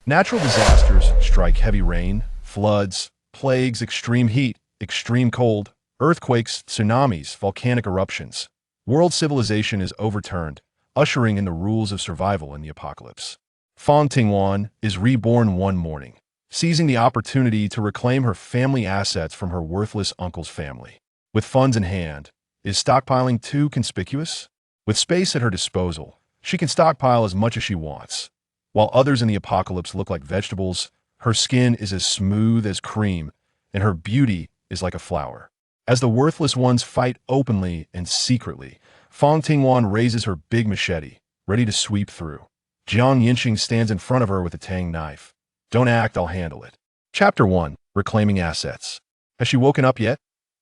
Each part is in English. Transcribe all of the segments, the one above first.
Natural disasters strike: heavy rain, floods, plagues, extreme heat, extreme cold, earthquakes, tsunamis, volcanic eruptions. World civilization is overturned, ushering in the rules of survival in the apocalypse. Fang Tingwan is reborn one morning, seizing the opportunity to reclaim her family assets from her worthless uncle's family. With funds in hand, is stockpiling too conspicuous? With space at her disposal, she can stockpile as much as she wants. While others in the apocalypse look like vegetables, her skin is as smooth as cream, and her beauty is like a flower. As the worthless ones fight openly and secretly, Fang Tingwan raises her big machete, ready to sweep through. Yancheng stands in front of her with a Tang knife. Don't act, I'll handle it. Chapter 1. Reclaiming Assets. Has she woken up yet?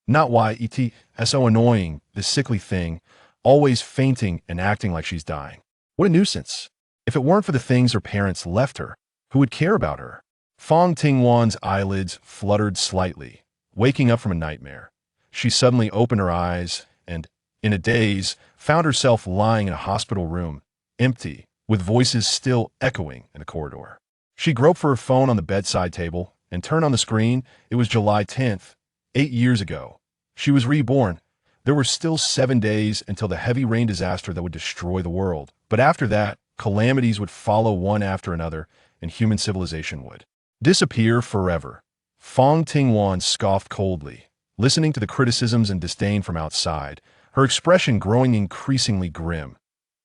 Not why it is so annoying, this sickly thing, always fainting and acting like she's dying. What a nuisance. If it weren't for the things her parents left her, who would care about her? Fang Tingwan's eyelids fluttered slightly, waking up from a nightmare. She suddenly opened her eyes and, in a daze, found herself lying in a hospital room, empty, with voices still echoing in the corridor. She groped for her phone on the bedside table and turned on the screen. It was July 10th, 8 years ago. She was reborn. There were still 7 days until the heavy rain disaster that would destroy the world. But after that, calamities would follow one after another, and human civilization would disappear forever. Fang Tingwan scoffed coldly, listening to the criticisms and disdain from outside, her expression growing increasingly grim.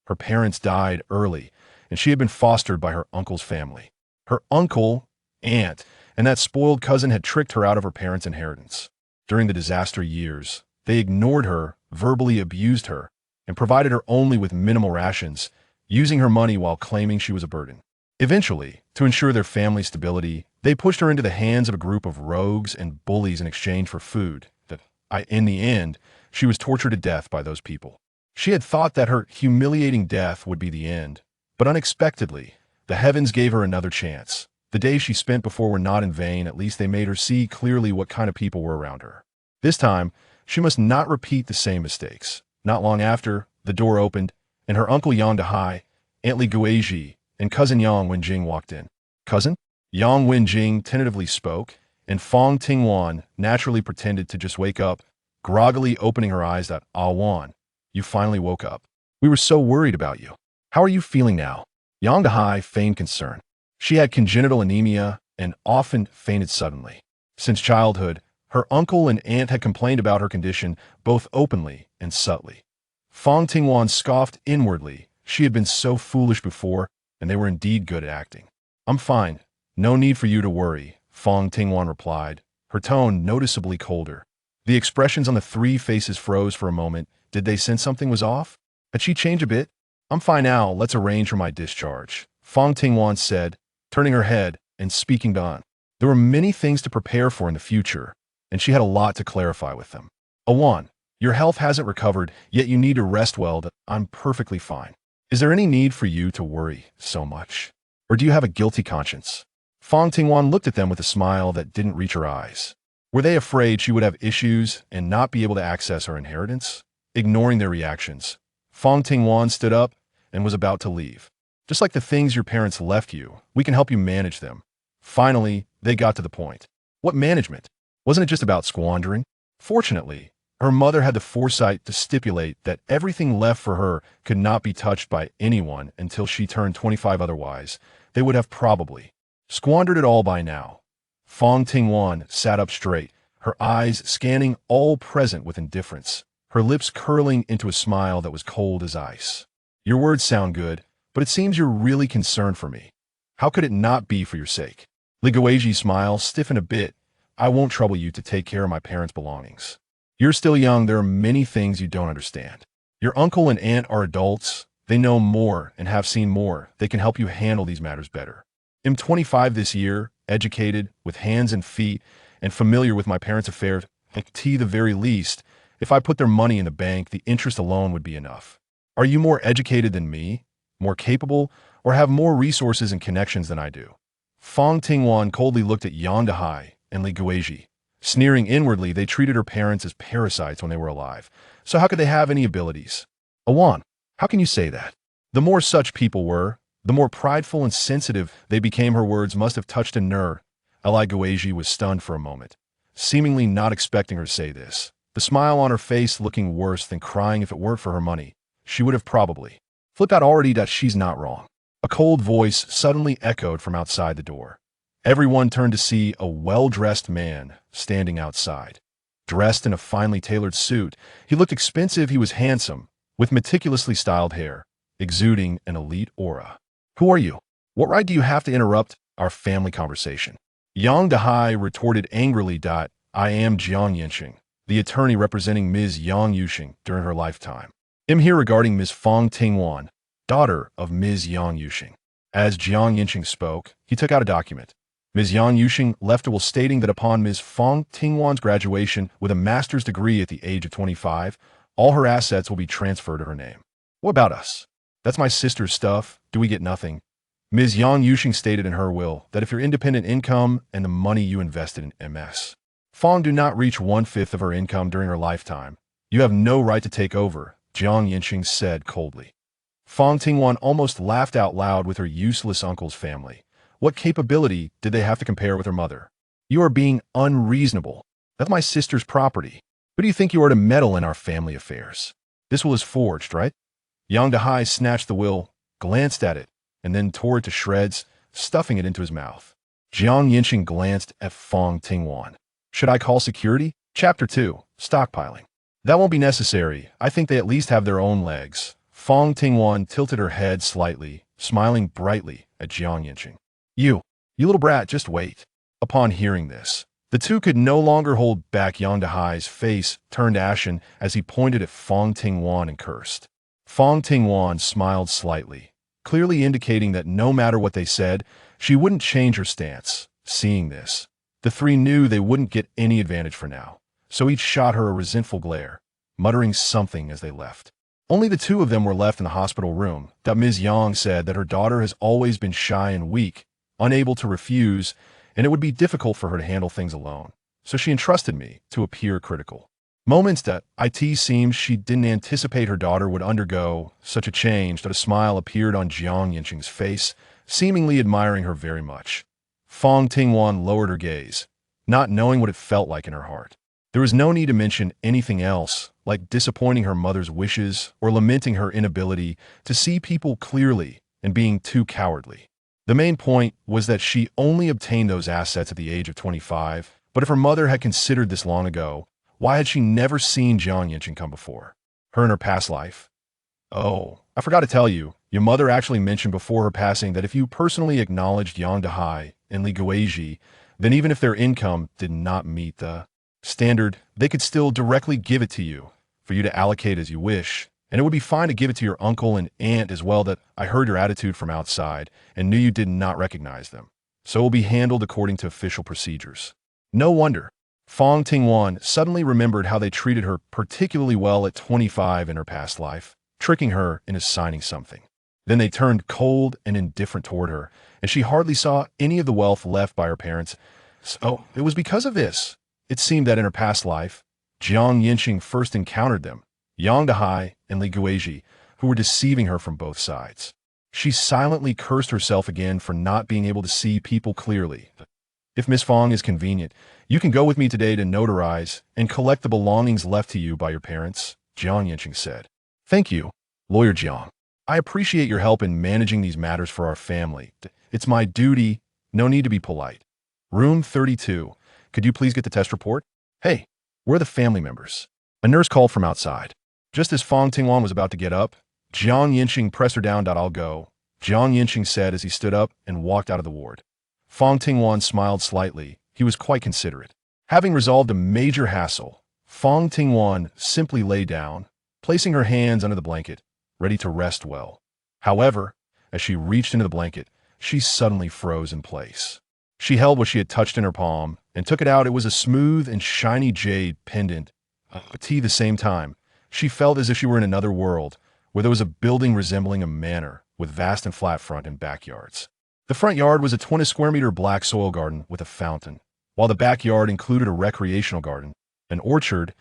Her parents died early, and she had been fostered by her uncle's family. Her uncle, aunt, and that spoiled cousin had tricked her out of her parents' inheritance. During the disaster years, they ignored her, verbally abused her, and provided her only with minimal rations, using her money while claiming she was a burden. Eventually, to ensure their family's stability, they pushed her into the hands of a group of rogues and bullies in exchange for food. In the end, she was tortured to death by those people. She had thought that her humiliating death would be the end, but unexpectedly, the heavens gave her another chance. The days she spent before were not in vain. At least they made her see clearly what kind of people were around her. This time, she must not repeat the same mistakes. Not long after, the door opened, and her uncle Yang Dahai, Aunt Li Guizhi, and cousin Yang Wenjing walked in. Cousin? Yang Wenjing tentatively spoke, and Fang Tingwan naturally pretended to just wake up, groggily opening her eyes. Ah Wan, you finally woke up. We were so worried about you. How are you feeling now? Yang Dahai feigned concern. She had congenital anemia and often fainted suddenly. Since childhood, her uncle and aunt had complained about her condition both openly and subtly. Fang Tingwan scoffed inwardly. She had been so foolish before, and they were indeed good at acting. I'm fine. No need for you to worry, Fang Tingwan replied, her tone noticeably colder. The expressions on the three faces froze for a moment. Did they sense something was off? Had she changed a bit? I'm fine now. Let's arrange for my discharge, Fang Tingwan said, turning her head and speaking on. There were many things to prepare for in the future, and she had a lot to clarify with them. Awan, your health hasn't recovered, yet you need to rest well. I'm perfectly fine. Is there any need for you to worry so much? Or do you have a guilty conscience? Fang Tingwan looked at them with a smile that didn't reach her eyes. Were they afraid she would have issues and not be able to access her inheritance? Ignoring their reactions, Fang Tingwan stood up and was about to leave. Just like the things your parents left you, we can help you manage them. Finally, they got to the point. What management? Wasn't it just about squandering? Fortunately, her mother had the foresight to stipulate that everything left for her could not be touched by anyone until she turned 25. Otherwise, they would have probably squandered it all by now. Fang Tingwan sat up straight, her eyes scanning all present with indifference, her lips curling into a smile that was cold as ice. Your words sound good, but it seems you're really concerned for me. How could it not be for your sake? Li Guizhi's smile stiffened a bit. I won't trouble you to take care of my parents' belongings. You're still young. There are many things you don't understand. Your uncle and aunt are adults. They know more and have seen more. They can help you handle these matters better. I'm 25 this year, educated, with hands and feet, and familiar with my parents' affairs. At the very least, if I put their money in the bank, the interest alone would be enough. Are you more educated than me, more capable, or have more resources and connections than I do? Fang Tingwan coldly looked at Yang Dahai and Li Guizhi. Sneering inwardly, they treated her parents as parasites when they were alive. So how could they have any abilities? Awan, how can you say that? The more such people were, The more prideful and sensitive they became, her words must have touched a nerve. Li Guizhi was stunned for a moment, seemingly not expecting her to say this. The smile on her face looking worse than crying. If it weren't for her money, she would have probably flipped out already. She's not wrong. A cold voice suddenly echoed from outside the door. Everyone turned to see a well-dressed man standing outside. Dressed in a finely tailored suit, he looked expensive. He was handsome, with meticulously styled hair, exuding an elite aura. "Who are you? What right do you have to interrupt our family conversation?" Yang Dehai retorted angrily. "I am Yancheng, the attorney representing Ms. Yang Yusheng during her lifetime. I'm here regarding Ms. Fang Tingwan, daughter of Ms. Yang Yusheng." As Jiang Yancheng spoke, he took out a document. Ms. Yang Yusheng left a will stating that upon Ms. Fang Tingwan's graduation with a master's degree at the age of 25, all her assets will be transferred to her name. "What about us? That's my sister's stuff. Do we get nothing?" Ms. Yang Yusheng stated in her will that if your independent income and the money you invested in Ms. Fang do not reach 1/5 of her income during her lifetime, you have no right to take over, Jiang Yancheng said coldly. Fang Tingwan almost laughed out loud with her useless uncle's family. What capability did they have to compare with her mother? "You are being unreasonable. That's my sister's property. Who do you think you are to meddle in our family affairs? This will is forged, right?" Yang Dehai snatched the will, glanced at it, and then tore it to shreds, stuffing it into his mouth. Jiang Yancheng glanced at Fang Tingwan. "Should I call security?" Chapter 2, Stockpiling. "That won't be necessary. I think they at least have their own legs." Fang Tingwan tilted her head slightly, smiling brightly at Jiang Yancheng. You little brat, just wait." Upon hearing this, the two could no longer hold back. Yang Dehai's face turned ashen as he pointed at Fang Tingwan and cursed. Fang Tingwan smiled slightly, clearly indicating that no matter what they said, she wouldn't change her stance. Seeing this, the three knew they wouldn't get any advantage for now, so each shot her a resentful glare, muttering something as they left. Only the two of them were left in the hospital room. Ms. Yang said that her daughter has always been shy and weak, unable to refuse, and it would be difficult for her to handle things alone, so she entrusted me to appear critical. Moments that it seemed she didn't anticipate her daughter would undergo such a change. That a smile appeared on Jiang Yancheng's face, seemingly admiring her very much. Fang Tingwan lowered her gaze, not knowing what it felt like in her heart. There was no need to mention anything else, like disappointing her mother's wishes or lamenting her inability to see people clearly and being too cowardly. The main point was that she only obtained those assets at the age of 25, but if her mother had considered this long ago, why had she never seen Jiang Yancheng come before? Her in her past life? "Oh, I forgot to tell you, your mother actually mentioned before her passing that if you personally acknowledged Yang Dehai and Li Guizhi, then even if their income did not meet the standard, they could still directly give it to you, for you to allocate as you wish. And it would be fine to give it to your uncle and aunt as well. That I heard your attitude from outside and knew you did not recognize them. So it will be handled according to official procedures." No wonder. Fang Tingwan suddenly remembered how they treated her particularly well at 25 in her past life, tricking her into signing something. Then they turned cold and indifferent toward her, and she hardly saw any of the wealth left by her parents. So it was because of this. It seemed that in her past life, Jiang Yancheng first encountered them, Yang Dehai and Li Guizhi, who were deceiving her from both sides. She silently cursed herself again for not being able to see people clearly. "If Miss Fang is convenient, you can go with me today to notarize and collect the belongings left to you by your parents," Jiang Yancheng said. "Thank you, Lawyer Jiang. I appreciate your help in managing these matters for our family. It's my duty. No need to be polite. Room 32. Could you please get the test report?" "Hey, where are the family members?" A nurse called from outside. Just as Fang Tingwan was about to get up, Jiang Yancheng pressed her down. "I'll go," Jiang Yancheng said as he stood up and walked out of the ward. Fang Tingwan smiled slightly. He was quite considerate. Having resolved a major hassle, Fang Tingwan simply lay down, placing her hands under the blanket, ready to rest well. However, as she reached into the blanket, she suddenly froze in place. She held what she had touched in her palm and took it out. It was a smooth and shiny jade pendant. At the same time, she felt as if she were in another world, where there was a building resembling a manor with vast and flat front and backyards. The front yard was a 20 square meter black soil garden with a fountain, while the backyard included a recreational garden, an orchard,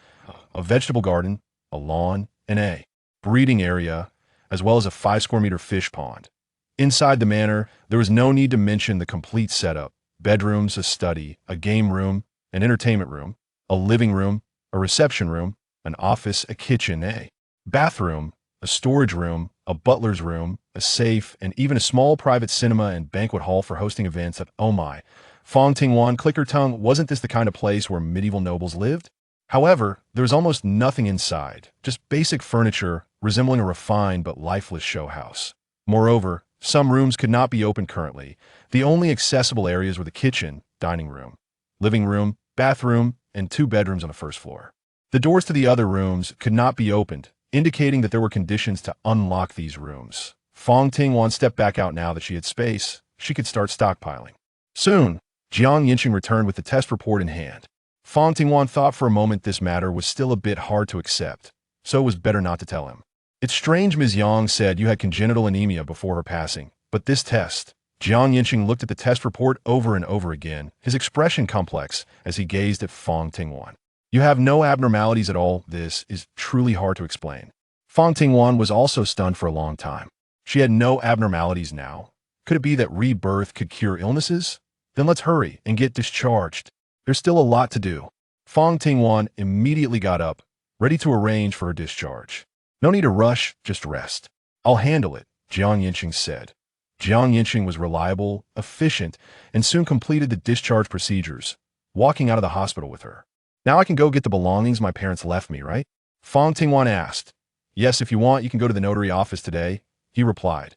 a vegetable garden, a lawn, and a breeding area, as well as a 5 square meter fish pond. Inside the manor, there was no need to mention the complete setup: bedrooms, a study, a game room, an entertainment room, a living room, a reception room, an office, a kitchen, a bathroom, a storage room, a butler's room, a safe, and even a small private cinema and banquet hall for hosting events at oh my. Fang Tingwan clicker tongue, wasn't this the kind of place where medieval nobles lived? However, there was almost nothing inside, just basic furniture resembling a refined but lifeless show house. Moreover, some rooms could not be opened currently. The only accessible areas were the kitchen, dining room, living room, bathroom, and 2 bedrooms on the first floor. The doors to the other rooms could not be opened, indicating that there were conditions to unlock these rooms. Fang Tingwan stepped back out. Now that she had space, she could start stockpiling. Soon, Yancheng returned with the test report in hand. Fang Tingwan thought for a moment this matter was still a bit hard to accept, so it was better not to tell him. It's strange, Ms. Yang said you had congenital anemia before her passing, but this test... Yancheng looked at the test report over and over again, his expression complex as he gazed at Fang Tingwan. You have no abnormalities at all. This is truly hard to explain. Fang Tingwan was also stunned for a long time. She had no abnormalities now. Could it be that rebirth could cure illnesses? Then let's hurry and get discharged. There's still a lot to do. Fang Tingwan immediately got up, ready to arrange for her discharge. No need to rush, just rest. I'll handle it, Yancheng said. Yancheng was reliable, efficient, and soon completed the discharge procedures, walking out of the hospital with her. Now I can go get the belongings my parents left me, right? Fang Tingwan asked. Yes, if you want, you can go to the notary office today, he replied.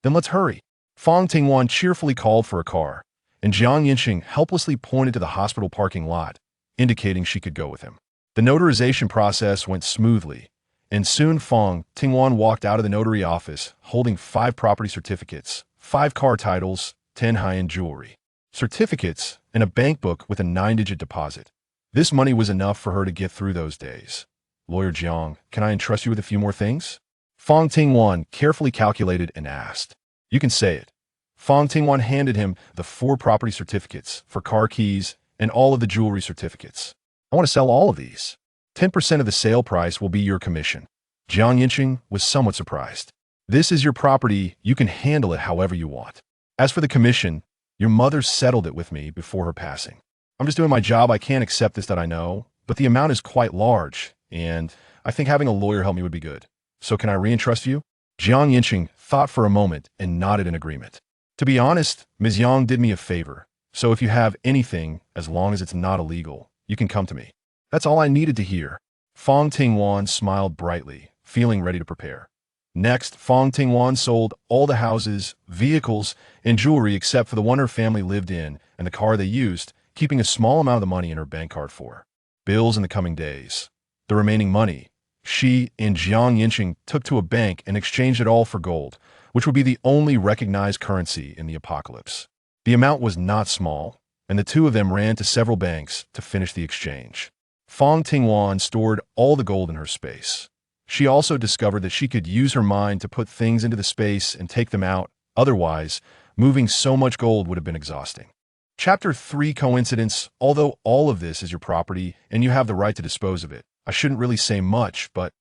Then let's hurry. Fang Tingwan cheerfully called for a car, and Yancheng helplessly pointed to the hospital parking lot, indicating she could go with him. The notarization process went smoothly, and soon Fang Tingwan walked out of the notary office holding 5 property certificates, 5 car titles, 10 high-end jewelry, certificates, and a bank book with a 9-digit deposit. This money was enough for her to get through those days. Lawyer Jiang, can I entrust you with a few more things? Fang Tingwan carefully calculated and asked. You can say it. Fang Tingwan handed him the 4 property certificates for car keys and all of the jewelry certificates. I want to sell all of these. 10% of the sale price will be your commission. Yancheng was somewhat surprised. This is your property, you can handle it however you want. As for the commission, your mother settled it with me before her passing. I'm just doing my job. I can't accept this, that I know, but the amount is quite large, and I think having a lawyer help me would be good. So can I reintrust you? Yancheng thought for a moment and nodded in agreement. To be honest, Ms. Yang did me a favor, so if you have anything, as long as it's not illegal, you can come to me. That's all I needed to hear. Fang Tingwan smiled brightly, feeling ready to prepare. Next, Fang Tingwan sold all the houses, vehicles, and jewelry except for the one her family lived in and the car they used, keeping a small amount of the money in her bank card for bills in the coming days. The remaining money, she and Yancheng took to a bank and exchanged it all for gold, which would be the only recognized currency in the apocalypse. The amount was not small, and the 2 of them ran to several banks to finish the exchange. Fang Tingwan stored all the gold in her space. She also discovered that she could use her mind to put things into the space and take them out. Otherwise, moving so much gold would have been exhausting. Chapter 3 Coincidence. Although all of this is your property and you have the right to dispose of it, I shouldn't really say much, but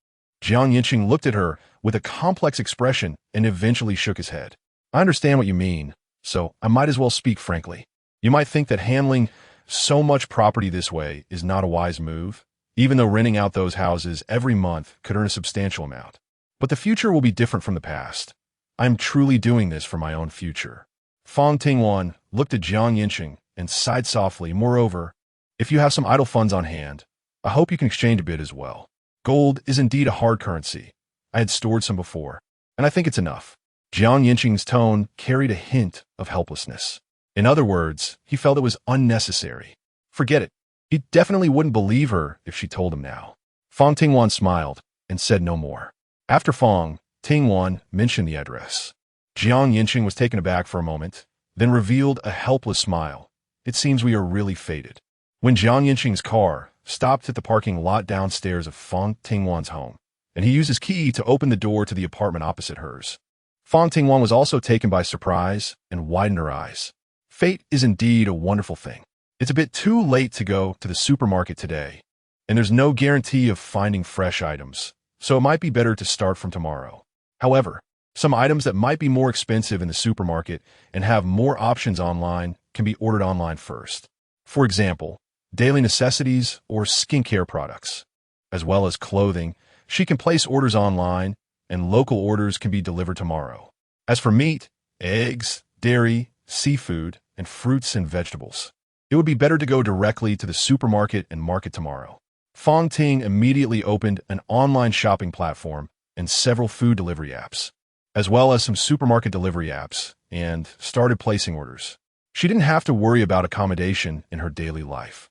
Yancheng looked at her with a complex expression and eventually shook his head. I understand what you mean, so I might as well speak frankly. You might think that handling so much property this way is not a wise move, even though renting out those houses every month could earn a substantial amount. But the future will be different from the past. I'm truly doing this for my own future. Fang Tingwan looked at Yancheng and sighed softly. Moreover, if you have some idle funds on hand, I hope you can exchange a bit as well. Gold is indeed a hard currency. I had stored some before, and I think it's enough. Yancheng's tone carried a hint of helplessness. In other words, he felt it was unnecessary. Forget it. He definitely wouldn't believe her if she told him now. Fang Tingwan smiled and said no more. After Fang Tingwan mentioned the address, Yancheng was taken aback for a moment, then revealed a helpless smile. It seems we are really fated. When Yancheng's car stopped at the parking lot downstairs of Fang Tingwan's home, and he used his key to open the door to the apartment opposite hers, Fang Tingwan was also taken by surprise and widened her eyes. Fate is indeed a wonderful thing. It's a bit too late to go to the supermarket today, and there's no guarantee of finding fresh items, so it might be better to start from tomorrow. However, Some items that might be more expensive in the supermarket and have more options online can be ordered online first. For example, daily necessities or skincare products, as well as clothing. She can place orders online, and local orders can be delivered tomorrow. As for meat, eggs, dairy, seafood, and fruits and vegetables, it would be better to go directly to the supermarket and market tomorrow. Fang Ting immediately opened an online shopping platform and several food delivery apps, as well as some supermarket delivery apps, and started placing orders. She didn't have to worry about accommodation in her daily life.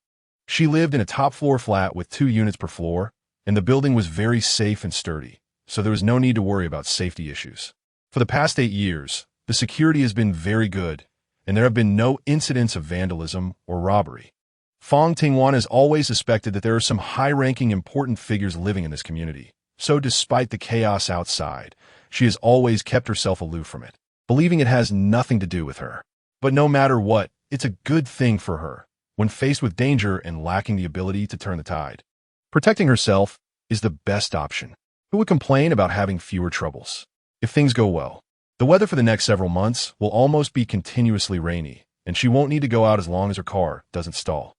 She lived in a top-floor flat with 2 units per floor, and the building was very safe and sturdy, so there was no need to worry about safety issues. For the past 8 years, the security has been very good, and there have been no incidents of vandalism or robbery. Fang Tingwan has always suspected that there are some high-ranking important figures living in this community, so despite the chaos outside, she has always kept herself aloof from it, believing it has nothing to do with her. But no matter what, it's a good thing for her, when faced with danger and lacking the ability to turn the tide. Protecting herself is the best option. Who would complain about having fewer troubles? If things go well, the weather for the next several months will almost be continuously rainy, and she won't need to go out as long as her car doesn't stall.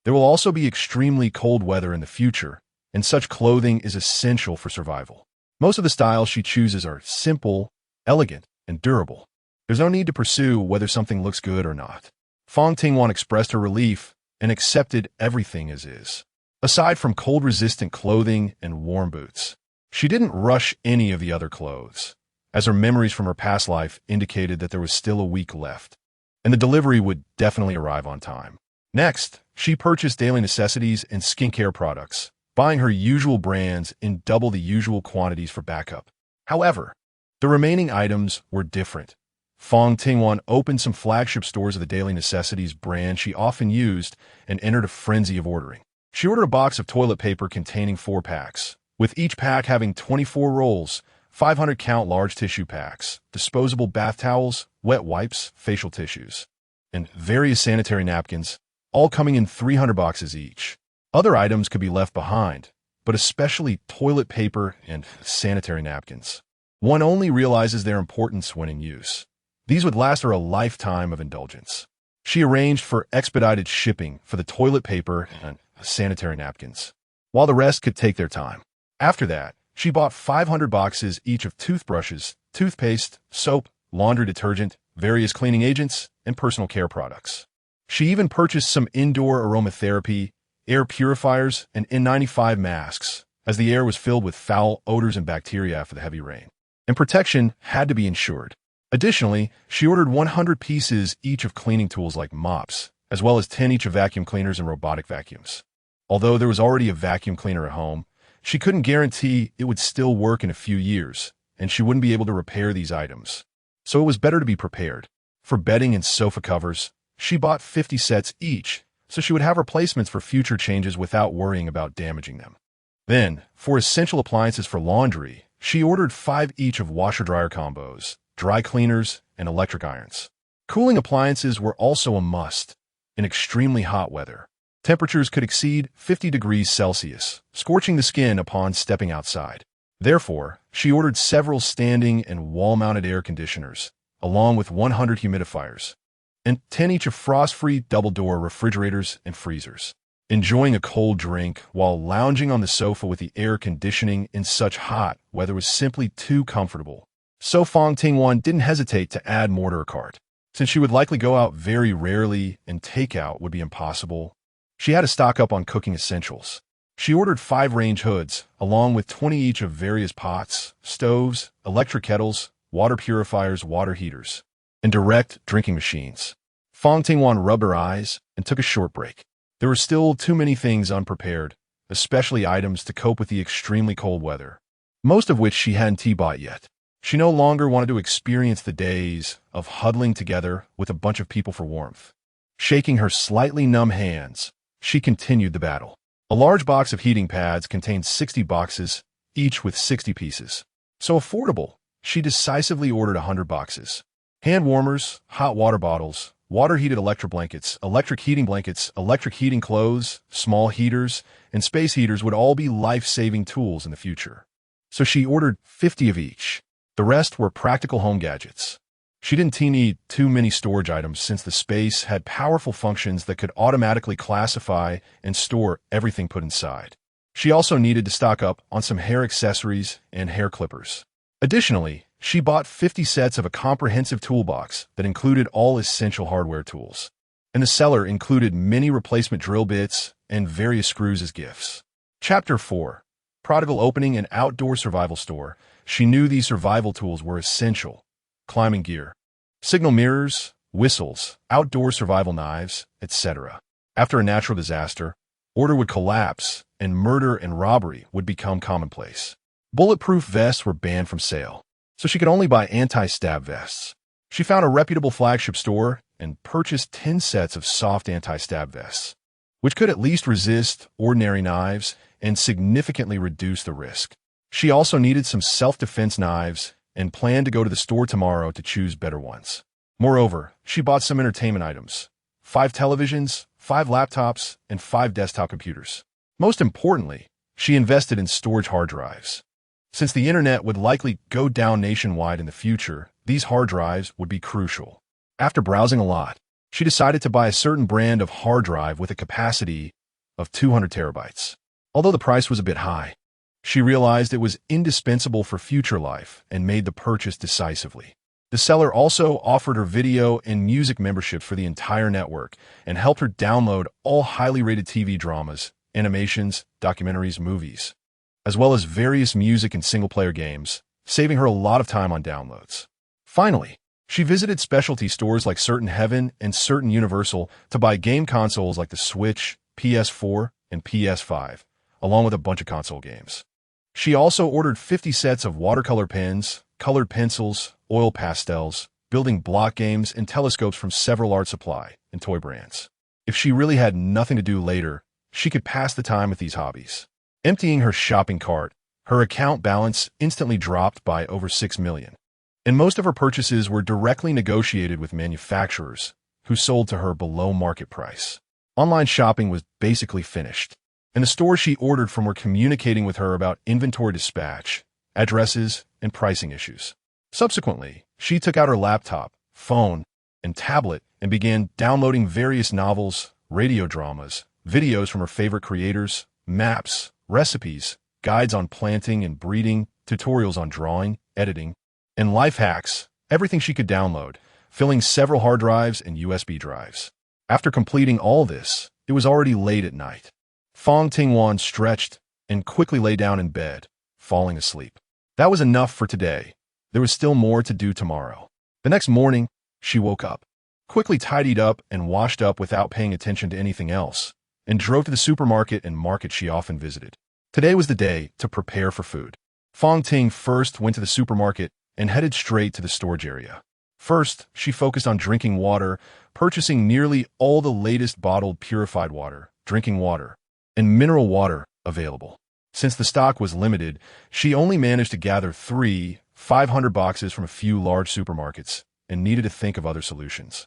There will also be extremely cold weather in the future, and such clothing is essential for survival. Most of the styles she chooses are simple, elegant, and durable. There's no need to pursue whether something looks good or not. Fang Tingwan expressed her relief and accepted everything as is. Aside from cold-resistant clothing and warm boots, she didn't rush any of the other clothes, as her memories from her past life indicated that there was still a week left, and the delivery would definitely arrive on time. Next, she purchased daily necessities and skincare products, buying her usual brands in double the usual quantities for backup. However, the remaining items were different. Fang Tingwan opened some flagship stores of the daily necessities brand she often used and entered a frenzy of ordering. She ordered a box of toilet paper containing 4 packs, with each pack having 24 rolls, 500-count large tissue packs, disposable bath towels, wet wipes, facial tissues, and various sanitary napkins, all coming in 300 boxes each. Other items could be left behind, but especially toilet paper and sanitary napkins. One only realizes their importance when in use. These would last her a lifetime of indulgence. She arranged for expedited shipping for the toilet paper and sanitary napkins, while the rest could take their time. After that, she bought 500 boxes each of toothbrushes, toothpaste, soap, laundry detergent, various cleaning agents, and personal care products. She even purchased some indoor aromatherapy, air purifiers, and N95 masks, as the air was filled with foul odors and bacteria after the heavy rain, and protection had to be ensured. Additionally, she ordered 100 pieces each of cleaning tools like mops, as well as 10 each of vacuum cleaners and robotic vacuums. Although there was already a vacuum cleaner at home, she couldn't guarantee it would still work in a few years, and she wouldn't be able to repair these items. So it was better to be prepared. For bedding and sofa covers, she bought 50 sets each, so she would have replacements for future changes without worrying about damaging them. Then, for essential appliances for laundry, she ordered 5 each of washer-dryer combos, dry cleaners, and electric irons. Cooling appliances were also a must in extremely hot weather. Temperatures could exceed 50 degrees Celsius, scorching the skin upon stepping outside. Therefore, she ordered several standing and wall-mounted air conditioners, along with 100 humidifiers, and 10 each of frost-free double-door refrigerators and freezers. Enjoying a cold drink while lounging on the sofa with the air conditioning in such hot weather was simply too comfortable. So Fang Tingwan didn't hesitate to add more to her cart. Since she would likely go out very rarely and takeout would be impossible, she had to stock up on cooking essentials. She ordered 5 range hoods, along with 20 each of various pots, stoves, electric kettles, water purifiers, water heaters, and direct drinking machines. Fang Tingwan rubbed her eyes and took a short break. There were still too many things unprepared, especially items to cope with the extremely cold weather, most of which she hadn't bought yet. She no longer wanted to experience the days of huddling together with a bunch of people for warmth. Shaking her slightly numb hands, she continued the battle. A large box of heating pads contained 60 boxes, each with 60 pieces. So affordable, she decisively ordered 100 boxes. Hand warmers, hot water bottles, water-heated electric heating blankets, electric heating clothes, small heaters, and space heaters would all be life-saving tools in the future. So she ordered 50 of each. The rest were practical home gadgets. She didn't need too many storage items since the space had powerful functions that could automatically classify and store everything put inside. She also needed to stock up on some hair accessories and hair clippers. Additionally, she bought 50 sets of a comprehensive toolbox that included all essential hardware tools. And the seller included many replacement drill bits and various screws as gifts. Chapter 4. Prodigal opening an outdoor survival store. She knew these survival tools were essential. Climbing gear, signal mirrors, whistles, outdoor survival knives, etc. After a natural disaster, order would collapse, and murder and robbery would become commonplace. Bulletproof vests were banned from sale, so she could only buy anti-stab vests. She found a reputable flagship store and purchased 10 sets of soft anti-stab vests, which could at least resist ordinary knives and significantly reduce the risk. She also needed some self-defense knives and planned to go to the store tomorrow to choose better ones. Moreover, she bought some entertainment items: 5 televisions, 5 laptops, and 5 desktop computers. Most importantly, she invested in storage hard drives. Since the internet would likely go down nationwide in the future, these hard drives would be crucial. After browsing a lot, she decided to buy a certain brand of hard drive with a capacity of 200 terabytes. Although the price was a bit high, she realized it was indispensable for future life and made the purchase decisively. The seller also offered her video and music memberships for the entire network and helped her download all highly rated TV dramas, animations, documentaries, movies, as well as various music and single-player games, saving her a lot of time on downloads. Finally, she visited specialty stores like Certain Heaven and Certain Universal to buy game consoles like the Switch, PS4, and PS5, along with a bunch of console games. She also ordered 50 sets of watercolor pens, colored pencils, oil pastels, building block games, and telescopes from several art supply and toy brands. If she really had nothing to do later, she could pass the time with these hobbies. Emptying her shopping cart, her account balance instantly dropped by over 6 million. And most of her purchases were directly negotiated with manufacturers, who sold to her below market price. Online shopping was basically finished, and the stores she ordered from were communicating with her about inventory dispatch, addresses, and pricing issues. Subsequently, she took out her laptop, phone, and tablet and began downloading various novels, radio dramas, videos from her favorite creators, maps, recipes, guides on planting and breeding, tutorials on drawing, editing, and life hacks, everything she could download, filling several hard drives and USB drives. After completing all this, it was already late at night. Fang Tingwan stretched and quickly lay down in bed, falling asleep. That was enough for today. There was still more to do tomorrow. The next morning, she woke up, quickly tidied up and washed up without paying attention to anything else, and drove to the supermarket and market she often visited. Today was the day to prepare for food. Fang Ting first went to the supermarket and headed straight to the storage area. First, she focused on drinking water, purchasing nearly all the latest bottled purified water, drinking water, and mineral water available. Since the stock was limited, she only managed to gather 500 boxes from a few large supermarkets and needed to think of other solutions.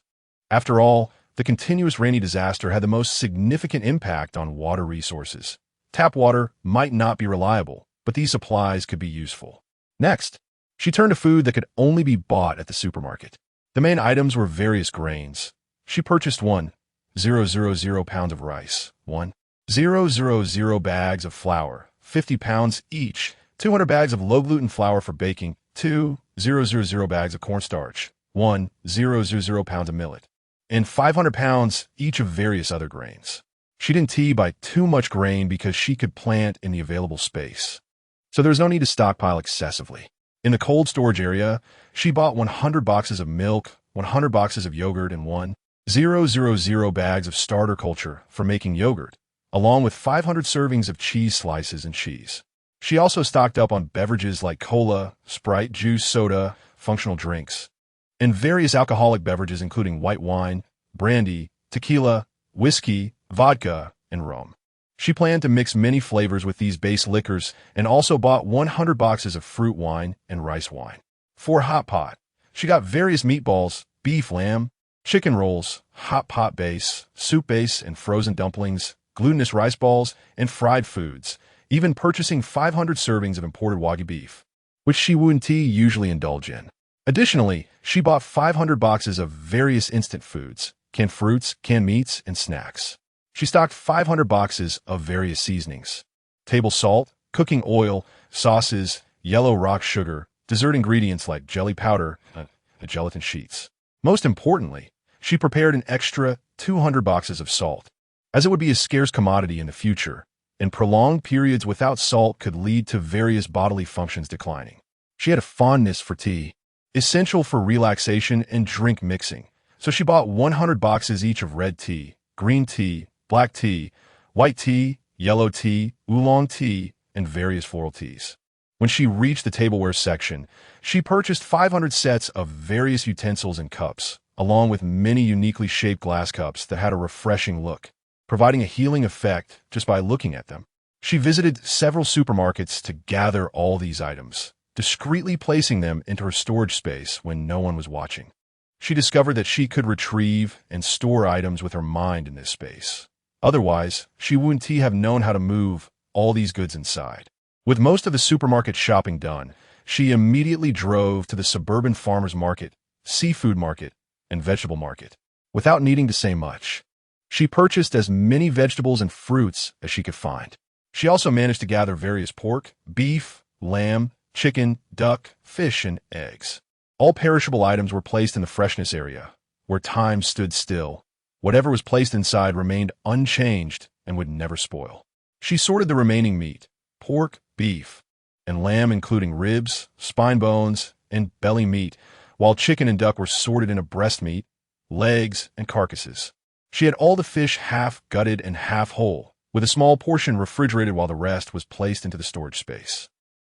After all, the continuous rainy disaster had the most significant impact on water resources. Tap water might not be reliable, but these supplies could be useful. Next, she turned to food that could only be bought at the supermarket. The main items were various grains. She purchased 1,000 pounds of rice, 1,000 bags of flour, 50 pounds each, 200 bags of low-gluten flour for baking, 2,000 bags of cornstarch, 1,000 pounds of millet, and 500 pounds each of various other grains. She didn't buy too much grain because she could plant in the available space, so there was no need to stockpile excessively. In the cold storage area, she bought 100 boxes of milk, 100 boxes of yogurt, and 1,000 bags of starter culture for making yogurt, along with 500 servings of cheese slices and cheese. She also stocked up on beverages like cola, Sprite, juice, soda, functional drinks, and various alcoholic beverages including white wine, brandy, tequila, whiskey, vodka, and rum. She planned to mix many flavors with these base liquors and also bought 100 boxes of fruit wine and rice wine. For hot pot, she got various meatballs, beef, lamb, chicken rolls, hot pot base, soup base, and frozen dumplings, glutinous rice balls, and fried foods, even purchasing 500 servings of imported Wagyu beef. which she wouldn't usually indulge in. Additionally, she bought 500 boxes of various instant foods, canned fruits, canned meats, and snacks. She stocked 500 boxes of various seasonings, table salt, cooking oil, sauces, yellow rock sugar, dessert ingredients like jelly powder, and gelatin sheets. Most importantly, she prepared an extra 200 boxes of salt, as it would be a scarce commodity in the future, and prolonged periods without salt could lead to various bodily functions declining. She had a fondness for tea, essential for relaxation and drink mixing, so she bought 100 boxes each of red tea, green tea, black tea, white tea, yellow tea, oolong tea, and various floral teas. When she reached the tableware section, she purchased 500 sets of various utensils and cups, along with many uniquely shaped glass cups that had a refreshing look, providing a healing effect just by looking at them. She visited several supermarkets to gather all these items, discreetly placing them into her storage space when no one was watching. She discovered that she could retrieve and store items with her mind in this space. Otherwise, she wouldn't have known how to move all these goods inside. With most of the supermarket shopping done, she immediately drove to the suburban farmers market, seafood market, and vegetable market, without needing to say much. She purchased as many vegetables and fruits as she could find. She also managed to gather various pork, beef, lamb, chicken, duck, fish, and eggs. All perishable items were placed in the freshness area, where time stood still. Whatever was placed inside remained unchanged and would never spoil. She sorted the remaining meat, pork, beef, and lamb, including ribs, spine bones, and belly meat, while chicken and duck were sorted into breast meat, legs, and carcasses. She had all the fish half gutted and half whole, with a small portion refrigerated while the rest was placed into the storage space.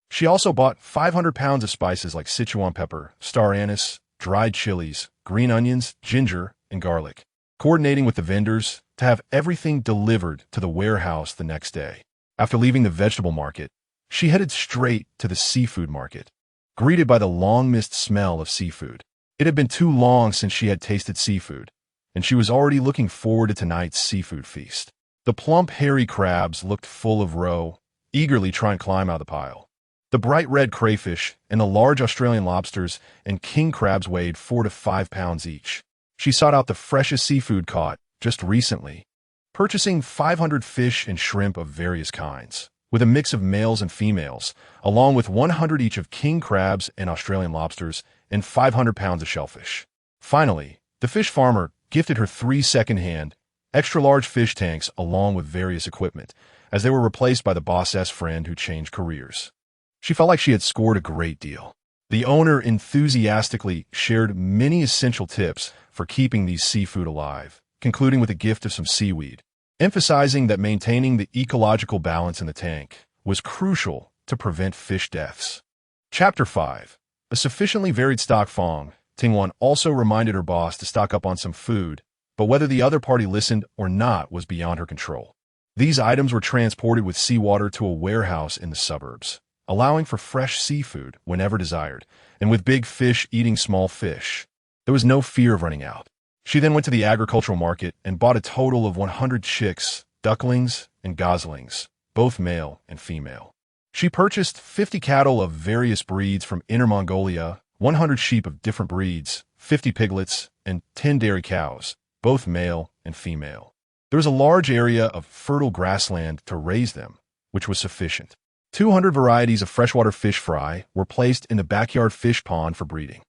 She also bought 500 pounds of spices like Sichuan pepper, star anise, dried chilies, green onions, ginger, and garlic, coordinating with the vendors to have everything delivered to the warehouse the next day. After leaving the vegetable market, she headed straight to the seafood market, greeted by the long-missed smell of seafood. It had been too long since she had tasted seafood, and she was already looking forward to tonight's seafood feast. The plump, hairy crabs looked full of roe, eagerly trying to climb out of the pile. The bright red crayfish and the large Australian lobsters and king crabs weighed 4 to 5 pounds each. She sought out the freshest seafood caught just recently, purchasing 500 fish and shrimp of various kinds, with a mix of males and females, along with 100 each of king crabs and Australian lobsters and 500 pounds of shellfish. Finally, the fish farmer gifted her 3 second-hand, extra-large fish tanks along with various equipment, as they were replaced by the boss's friend who changed careers. She felt like she had scored a great deal. The owner enthusiastically shared many essential tips for keeping these seafood alive, concluding with a gift of some seaweed, emphasizing that maintaining the ecological balance in the tank was crucial to prevent fish deaths. Chapter 5. A sufficiently varied stock. Fang Tingwan also reminded her boss to stock up on some food, but whether the other party listened or not was beyond her control. These items were transported with seawater to a warehouse in the suburbs, allowing for fresh seafood whenever desired, and with big fish eating small fish. There was no fear of running out. She then went to the agricultural market and bought a total of 100 chicks, ducklings, and goslings, both male and female. She purchased 50 cattle of various breeds from Inner Mongolia, 100 sheep of different breeds, 50 piglets, and 10 dairy cows, both male and female. There was a large area of fertile grassland to raise them, which was sufficient. 200 varieties of freshwater fish fry were placed in the backyard fish pond for breeding.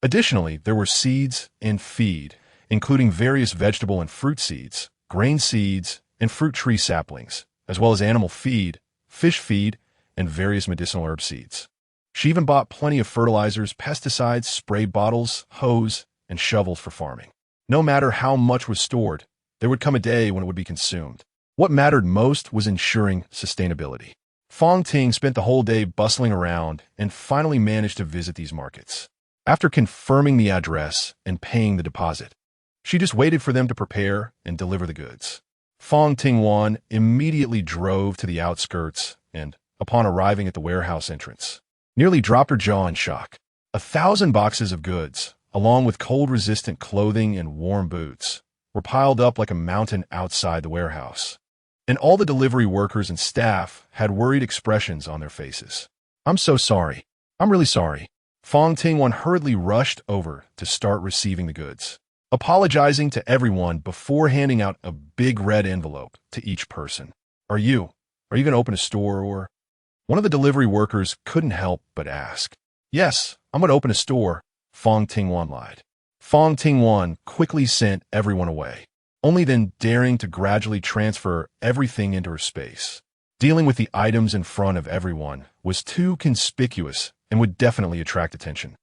Additionally, there were seeds and feed, including various vegetable and fruit seeds, grain seeds, and fruit tree saplings, as well as animal feed, fish feed, and various medicinal herb seeds. She even bought plenty of fertilizers, pesticides, spray bottles, hose, and shovels for farming. No matter how much was stored, there would come a day when it would be consumed. What mattered most was ensuring sustainability. Fang Ting spent the whole day bustling around and finally managed to visit these markets. After confirming the address and paying the deposit, she just waited for them to prepare and deliver the goods. Fang Tingwan immediately drove to the outskirts and, upon arriving at the warehouse entrance, nearly dropped her jaw in shock. 1,000 boxes of goods, along with cold-resistant clothing and warm boots, were piled up like a mountain outside the warehouse. And all the delivery workers and staff had worried expressions on their faces. "I'm so sorry," I'm really sorry. Fang Tingwan hurriedly rushed over to start receiving the goods, apologizing to everyone before handing out a big red envelope to each person. Are you going to open a store or? One of the delivery workers couldn't help but ask. Yes, I'm going to open a store, Fang Tingwan lied. Fang Tingwan quickly sent everyone away, only then daring to gradually transfer everything into her space. Dealing with the items in front of everyone was too conspicuous and would definitely attract attention.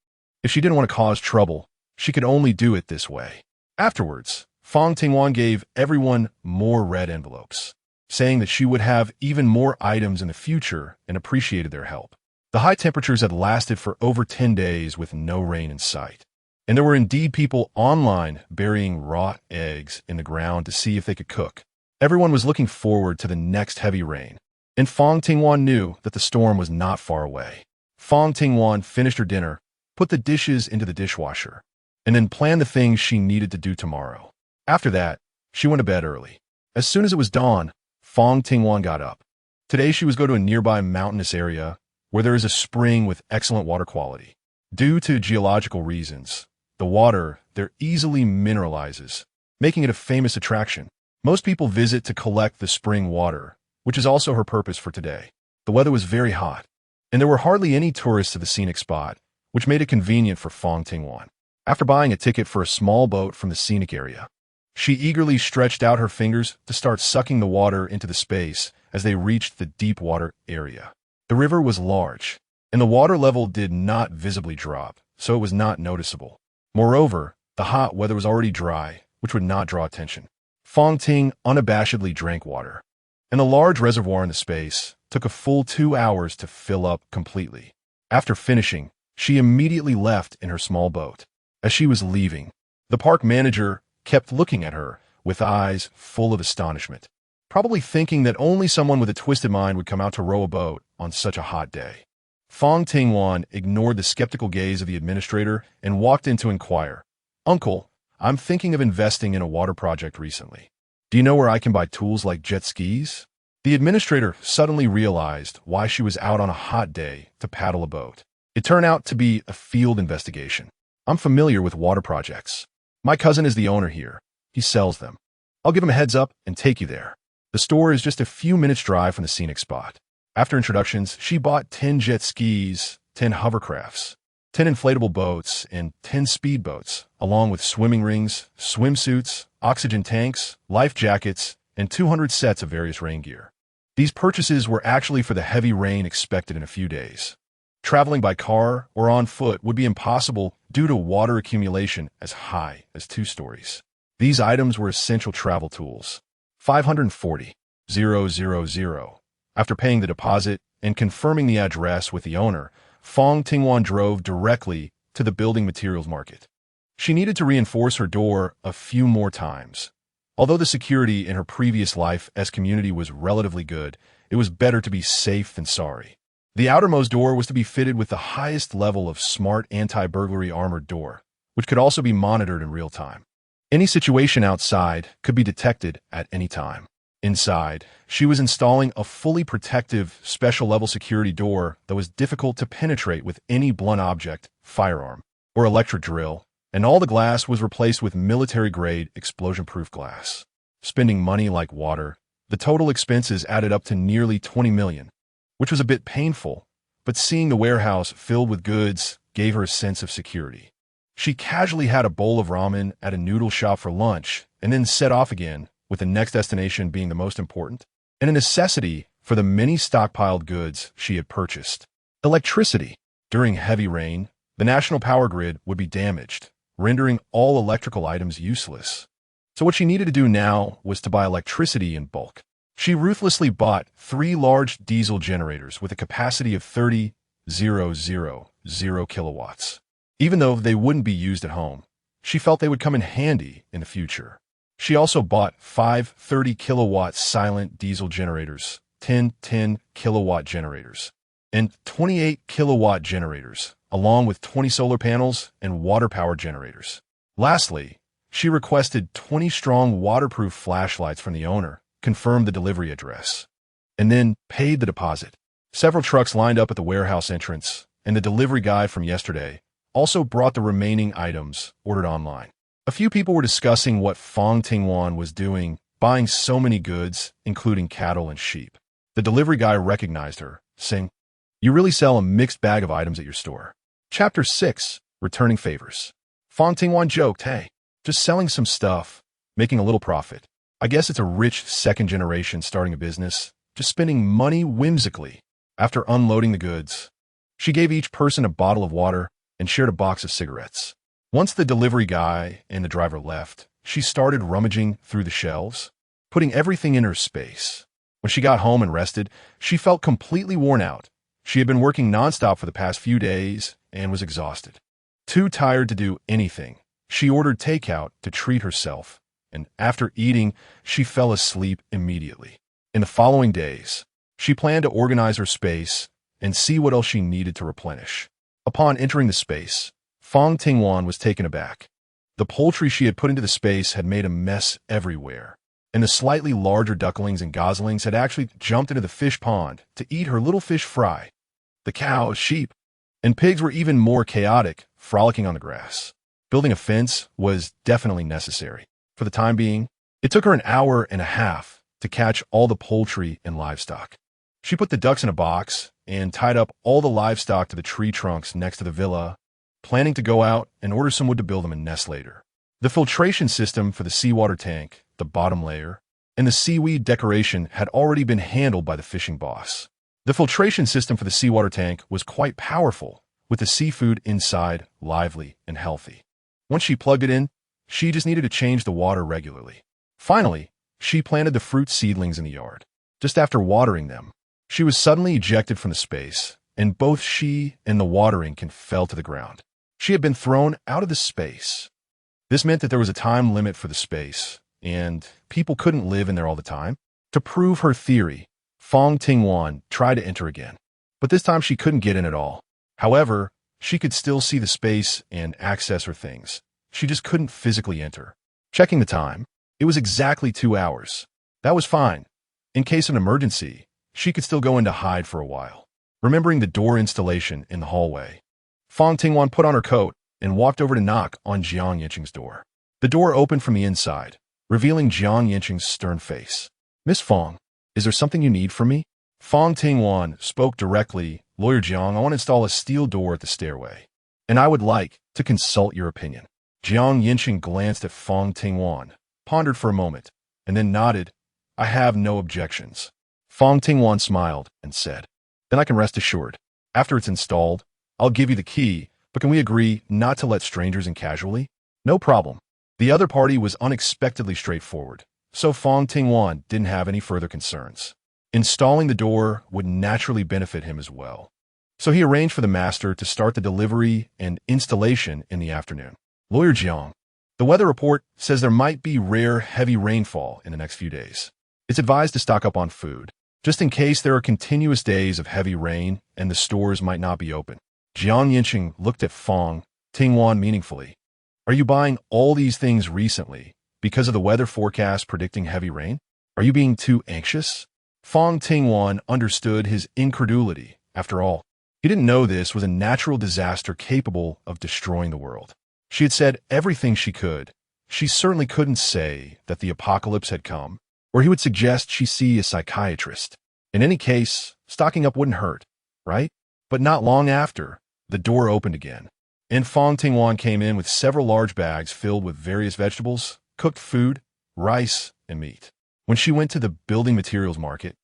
If she didn't want to cause trouble, she could only do it this way. Afterwards, Fang Tingwan gave everyone more red envelopes, saying that she would have even more items in the future and appreciated their help. The high temperatures had lasted for over 10 days with no rain in sight, and there were indeed people online burying raw eggs in the ground to see if they could cook. Everyone was looking forward to the next heavy rain, and Fang Tingwan knew that the storm was not far away. Fang Tingwan finished her dinner, put the dishes into the dishwasher, and then planned the things she needed to do tomorrow. After that, she went to bed early. As soon as it was dawn, Fang Tingwan got up. Today she was going to a nearby mountainous area where there is a spring with excellent water quality. Due to geological reasons, the water there easily mineralizes, making it a famous attraction. Most people visit to collect the spring water, which is also her purpose for today. The weather was very hot, and there were hardly any tourists at the scenic spot, which made it convenient for Fang Tingwan. After buying a ticket for a small boat from the scenic area, she eagerly stretched out her fingers to start sucking the water into the space as they reached the deep water area. The river was large, and the water level did not visibly drop, so it was not noticeable. Moreover, the hot weather was already dry, which would not draw attention. Fang Ting unabashedly drank water, and the large reservoir in the space took a full 2 hours to fill up completely. After finishing, she immediately left in her small boat. As she was leaving, the park manager kept looking at her with eyes full of astonishment, probably thinking that only someone with a twisted mind would come out to row a boat on such a hot day. Fang Tingwan ignored the skeptical gaze of the administrator and walked in to inquire. Uncle, I'm thinking of investing in a water project recently. Do you know where I can buy tools like jet skis? The administrator suddenly realized why she was out on a hot day to paddle a boat. It turned out to be a field investigation. I'm familiar with water projects. My cousin is the owner here. He sells them. I'll give him a heads up and take you there. The store is just a few minutes' drive from the scenic spot. After introductions, she bought 10 jet skis, 10 hovercrafts, 10 inflatable boats, and 10 speedboats, along with swimming rings, swimsuits, oxygen tanks, life jackets, and 200 sets of various rain gear. These purchases were actually for the heavy rain expected in a few days. Traveling by car or on foot would be impossible due to water accumulation as high as 2 stories. These items were essential travel tools. 540,000. After paying the deposit and confirming the address with the owner, Fang Tingwan drove directly to the building materials market. She needed to reinforce her door a few more times. Although the security in her previous life as community was relatively good, it was better to be safe than sorry. The outermost door was to be fitted with the highest level of smart anti-burglary armored door, which could also be monitored in real time. Any situation outside could be detected at any time. Inside, she was installing a fully protective special-level security door that was difficult to penetrate with any blunt object, firearm, or electric drill, and all the glass was replaced with military-grade explosion-proof glass. Spending money like water, the total expenses added up to nearly 20 million, which was a bit painful, but seeing the warehouse filled with goods gave her a sense of security. She casually had a bowl of ramen at a noodle shop for lunch and then set off again, with the next destination being the most important, and a necessity for the many stockpiled goods she had purchased. Electricity. During heavy rain, the national power grid would be damaged, rendering all electrical items useless. So what she needed to do now was to buy electricity in bulk. She ruthlessly bought 3 large diesel generators with a capacity of 30,000 kilowatts. Even though they wouldn't be used at home, she felt they would come in handy in the future. She also bought 5 30-kilowatt silent diesel generators, 10 10-kilowatt generators, and 28-kilowatt generators, along with 20 solar panels and water-powered generators. Lastly, she requested 20 strong waterproof flashlights from the owner, confirmed the delivery address, and then paid the deposit. Several trucks lined up at the warehouse entrance, and the delivery guy from yesterday also brought the remaining items ordered online. A few people were discussing what Fang Tingwan was doing, buying so many goods, including cattle and sheep. The delivery guy recognized her, saying, "You really sell a mixed bag of items at your store." Chapter 6. Returning Favors. Fang Tingwan joked, "Hey, just selling some stuff, making a little profit. I guess it's a rich second generation starting a business, just spending money whimsically." After unloading the goods, she gave each person a bottle of water and shared a box of cigarettes. Once the delivery guy and the driver left, she started rummaging through the shelves, putting everything in her space. When she got home and rested, she felt completely worn out. She had been working nonstop for the past few days and was exhausted. Too tired to do anything, she ordered takeout to treat herself, and after eating, she fell asleep immediately. In the following days, she planned to organize her space and see what else she needed to replenish. Upon entering the space, Fang Tingwan was taken aback. The poultry she had put into the space had made a mess everywhere, and the slightly larger ducklings and goslings had actually jumped into the fish pond to eat her little fish fry. The cows, sheep, and pigs were even more chaotic, frolicking on the grass. Building a fence was definitely necessary. For the time being, it took her an hour and a half to catch all the poultry and livestock. She put the ducks in a box and tied up all the livestock to the tree trunks next to the villa, planning to go out and order some wood to build them a nest later. The filtration system for the seawater tank, the bottom layer, and the seaweed decoration had already been handled by the fishing boss. The filtration system for the seawater tank was quite powerful, with the seafood inside lively and healthy. Once she plugged it in, she just needed to change the water regularly. Finally, she planted the fruit seedlings in the yard. Just after watering them, she was suddenly ejected from the space, and both she and the watering can fell to the ground. She had been thrown out of the space. This meant that there was a time limit for the space, and people couldn't live in there all the time. To prove her theory, Fang Tingwan tried to enter again, but this time she couldn't get in at all. However, she could still see the space and access her things. She just couldn't physically enter. Checking the time, it was exactly 2 hours. That was fine. In case of an emergency, she could still go in to hide for a while. Remembering the door installation in the hallway, Fang Tingwan put on her coat and walked over to knock on Yancheng's door. The door opened from the inside, revealing Yancheng's stern face. "Miss Fang, is there something you need from me?" Fang Tingwan spoke directly. "Lawyer Jiang, I want to install a steel door at the stairway, and I would like to consult your opinion." Yancheng glanced at Fang Tingwan, pondered for a moment, and then nodded. "I have no objections." Fang Tingwan smiled and said, "Then I can rest assured. After it's installed, I'll give you the key, but can we agree not to let strangers in casually?" "No problem." The other party was unexpectedly straightforward, so Fang Tingwan didn't have any further concerns. Installing the door would naturally benefit him as well, so he arranged for the master to start the delivery and installation in the afternoon. "Lawyer Jiang, the weather report says there might be rare heavy rainfall in the next few days. It's advised to stock up on food, just in case there are continuous days of heavy rain and the stores might not be open." Yancheng looked at Fang Tingwan meaningfully. "Are you buying all these things recently because of the weather forecast predicting heavy rain? Are you being too anxious?" Fang Tingwan understood his incredulity. After all, he didn't know this was a natural disaster capable of destroying the world. She had said everything she could. She certainly couldn't say that the apocalypse had come, or he would suggest she see a psychiatrist. In any case, stocking up wouldn't hurt, right? But not long after, the door opened again, and Fang Tingwan came in with several large bags filled with various vegetables, cooked food, rice, and meat. When she went to the building materials market,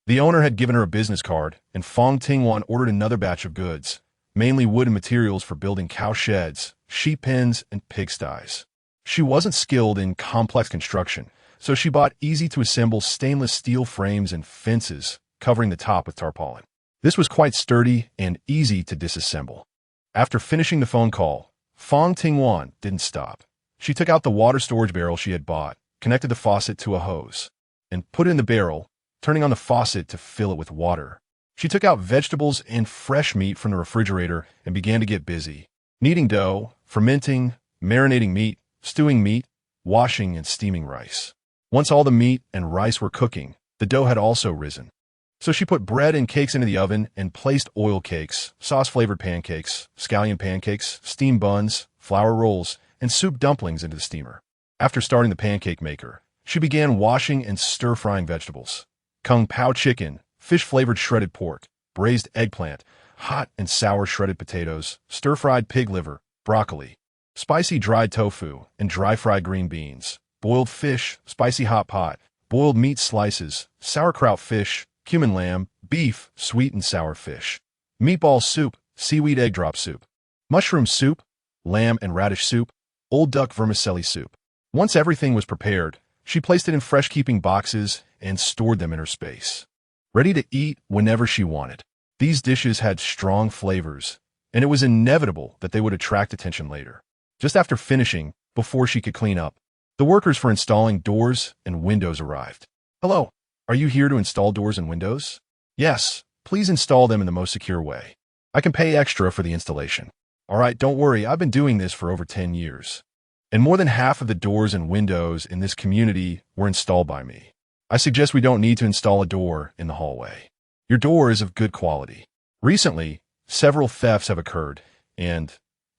the owner had given her a business card, and Fang Tingwan ordered another batch of goods, mainly wood and materials for building cow sheds, sheep pens, and pigsties. She wasn't skilled in complex construction, so she bought easy-to-assemble stainless steel frames and fences covering the top with tarpaulin. This was quite sturdy and easy to disassemble. After finishing the phone call, Fang Tingwan didn't stop. She took out the water storage barrel she had bought, connected the faucet to a hose, and put it in the barrel, turning on the faucet to fill it with water. She took out vegetables and fresh meat from the refrigerator and began to get busy, kneading dough, fermenting, marinating meat, stewing meat, washing and steaming rice. Once all the meat and rice were cooking, the dough had also risen. So she put bread and cakes into the oven and placed oil cakes, sauce-flavored pancakes, scallion pancakes, steamed buns, flour rolls, and soup dumplings into the steamer. After starting the pancake maker, she began washing and stir-frying vegetables. Kung Pao chicken, fish-flavored shredded pork, braised eggplant, hot and sour shredded potatoes, stir-fried pig liver, broccoli, spicy dried tofu, and dry-fried green beans, boiled fish, spicy hot pot, boiled meat slices, sauerkraut fish, cumin lamb, beef, sweet and sour fish, meatball soup, seaweed egg drop soup, mushroom soup, lamb and radish soup, old duck vermicelli soup. Once everything was prepared, she placed it in fresh-keeping boxes and stored them in her space, ready to eat whenever she wanted. These dishes had strong flavors, and it was inevitable that they would attract attention later. Just after finishing, before she could clean up, the workers for installing doors and windows arrived. "Hello, are you here to install doors and windows?" "Yes, please install them in the most secure way. I can pay extra for the installation." "All right, don't worry, I've been doing this for over 10 years. And more than half of the doors and windows in this community were installed by me. I suggest we don't need to install a door in the hallway. Your door is of good quality. Recently, several thefts have occurred, and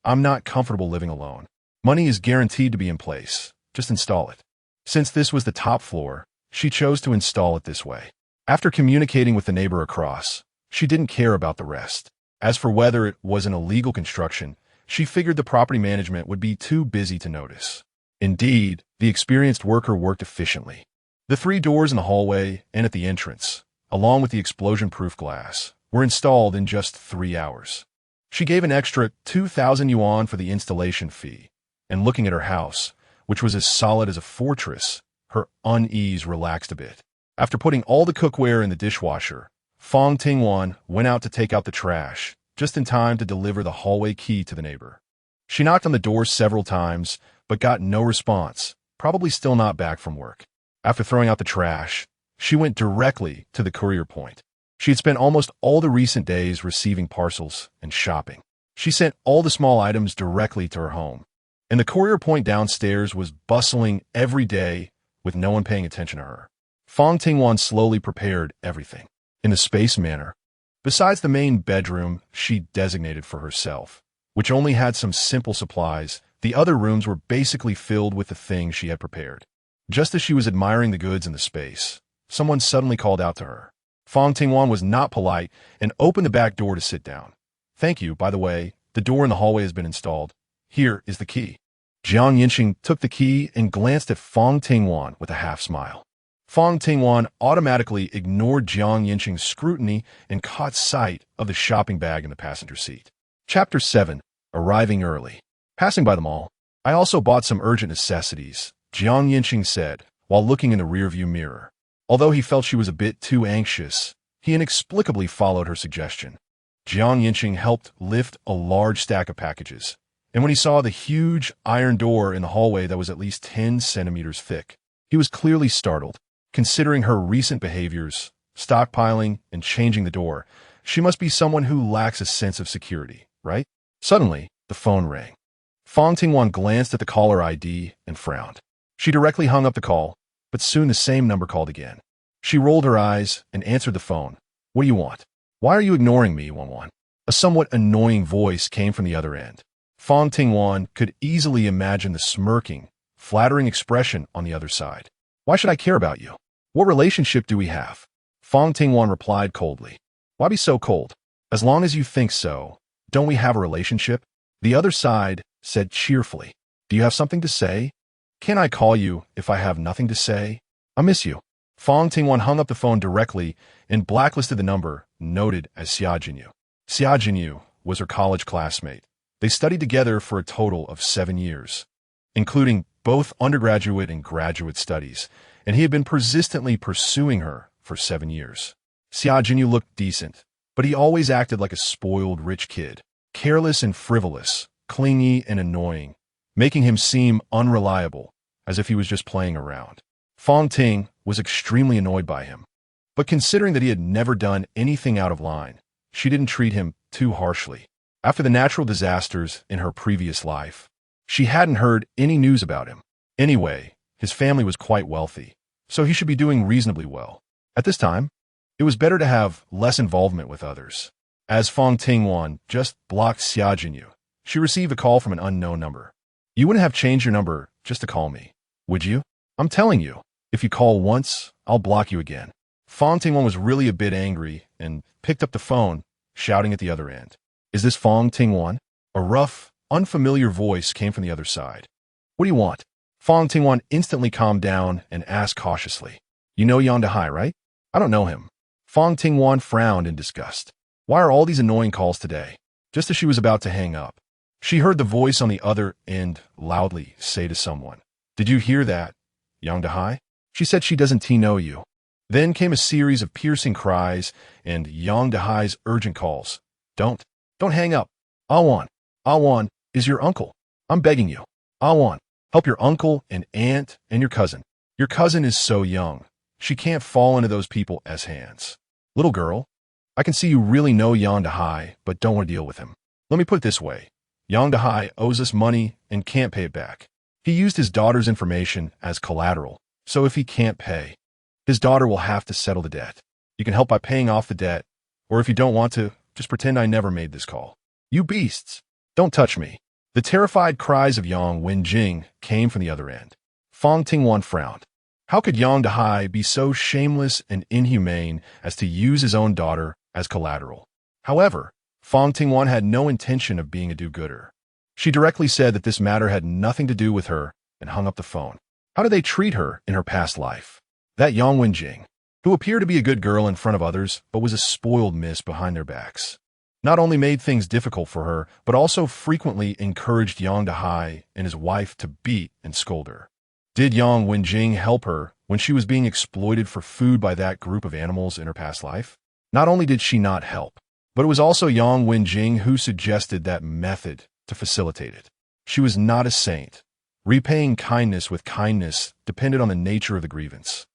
I'm not comfortable living alone. Money is guaranteed to be in place. Just install it." Since this was the top floor, she chose to install it this way. After communicating with the neighbor across, she didn't care about the rest. As for whether it was an illegal construction, she figured the property management would be too busy to notice. Indeed, the experienced worker worked efficiently. The 3 doors in the hallway and at the entrance, along with the explosion-proof glass, were installed in just 3 hours. She gave an extra 2,000 yuan for the installation fee, and looking at her house, which was as solid as a fortress, her unease relaxed a bit. After putting all the cookware in the dishwasher, Fang Tingwan went out to take out the trash, just in time to deliver the hallway key to the neighbor. She knocked on the door several times, but got no response, probably still not back from work. After throwing out the trash, she went directly to the courier point. She had spent almost all the recent days receiving parcels and shopping. She sent all the small items directly to her home, and the courier point downstairs was bustling every day with no one paying attention to her. Fang Tingwan slowly prepared everything in the space manner. Besides the main bedroom she designated for herself, which only had some simple supplies, the other rooms were basically filled with the things she had prepared. Just as she was admiring the goods in the space, someone suddenly called out to her. Fang Tingwan was not polite and opened the back door to sit down. "Thank you, by the way, the door in the hallway has been installed. Here is the key." Yancheng took the key and glanced at Fang Tingwan with a half-smile. Fang Tingwan automatically ignored Yancheng's scrutiny and caught sight of the shopping bag in the passenger seat. Chapter 7. Arriving early. Passing by the mall, I also bought some urgent necessities, Yancheng said, while looking in the rearview mirror. Although he felt she was a bit too anxious, he inexplicably followed her suggestion. Yancheng helped lift a large stack of packages, and when he saw the huge iron door in the hallway that was at least 10 centimeters thick, he was clearly startled. Considering her recent behaviors, stockpiling, and changing the door, she must be someone who lacks a sense of security, right? Suddenly, the phone rang. Fang Tingwan glanced at the caller ID and frowned. She directly hung up the call, but soon the same number called again. She rolled her eyes and answered the phone. "What do you want?" "Why are you ignoring me, Wanwan?" A somewhat annoying voice came from the other end. Fang Tingwan could easily imagine the smirking, flattering expression on the other side. "Why should I care about you? What relationship do we have?" Fang Tingwan replied coldly. "Why be so cold? As long as you think so, don't we have a relationship?" The other side said cheerfully. "Do you have something to say?" "Can I call you if I have nothing to say? I miss you." Fang Tingwan hung up the phone directly and blacklisted the number, noted as Xia Jinyu. Xia Jinyu was her college classmate. They studied together for a total of 7 years, including both undergraduate and graduate studies, and he had been persistently pursuing her for 7 years. Xia Jinyu looked decent, but he always acted like a spoiled rich kid, careless and frivolous, clingy and annoying, making him seem unreliable, as if he was just playing around. Fang Ting was extremely annoyed by him, but considering that he had never done anything out of line, she didn't treat him too harshly. After the natural disasters in her previous life, she hadn't heard any news about him. Anyway, his family was quite wealthy, so he should be doing reasonably well. At this time, It was better to have less involvement with others. As Fang Tingwan just blocked Xia Jinyu, she received a call from an unknown number. You wouldn't have changed your number just to call me, would you? I'm telling you, if you call once, I'll block you again. Fang Tingwan was really a bit angry and picked up the phone, shouting at the other end. Is this Fang Tingwan? A rough, unfamiliar voice came from the other side. What do you want? Fang Tingwan instantly calmed down and asked cautiously. You know Yang Dahai, right? I don't know him. Fang Tingwan frowned in disgust. Why are all these annoying calls today? Just as she was about to hang up, she heard the voice on the other end loudly say to someone, Did you hear that, Yang Dahai? She said she doesn't know you. Then came a series of piercing cries and Yang Dahai's urgent calls. Don't hang up. Awan is your uncle. I'm begging you. Awan, help your uncle and aunt and your cousin. Your cousin is so young. She can't fall into those people's hands. Little girl, I can see you really know Yang Dahai, but don't want to deal with him. Let me put it this way. Yang Dahai owes us money and can't pay it back. He used his daughter's information as collateral, so if he can't pay, his daughter will have to settle the debt. You can help by paying off the debt, or if you don't want to, just pretend I never made this call. You beasts, don't touch me. The terrified cries of Yang Wenjing came from the other end. Fang Tingwan frowned. How could Yang Dahai be so shameless and inhumane as to use his own daughter as collateral? However, Fang Tingwan had no intention of being a do-gooder. She directly said that this matter had nothing to do with her and hung up the phone. How did they treat her in her past life? That Yang Wenjing, who appeared to be a good girl in front of others but was a spoiled miss behind their backs, not only made things difficult for her, but also frequently encouraged Yang Dahai and his wife to beat and scold her. Did Yang Wenjing help her when she was being exploited for food by that group of animals in her past life? Not only did she not help, but it was also Yang Wenjing who suggested that method to facilitate it. She was not a saint. Repaying kindness with kindness depended on the nature of the grievance,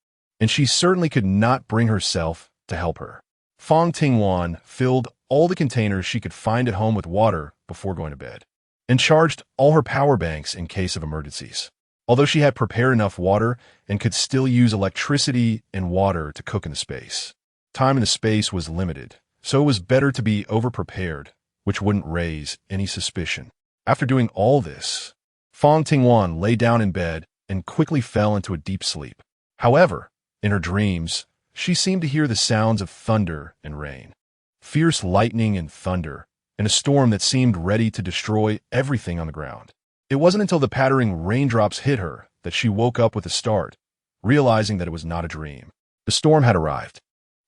and she certainly could not bring herself to help her. Fang Tingwan filled all the containers she could find at home with water before going to bed, and charged all her power banks in case of emergencies. Although she had prepared enough water and could still use electricity and water to cook in the space, time in the space was limited, so it was better to be overprepared, which wouldn't raise any suspicion. After doing all this, Fang Tingwan lay down in bed and quickly fell into a deep sleep. However, in her dreams, she seemed to hear the sounds of thunder and rain, fierce lightning and thunder, and a storm that seemed ready to destroy everything on the ground. It wasn't until the pattering raindrops hit her that she woke up with a start, realizing that it was not a dream. The storm had arrived.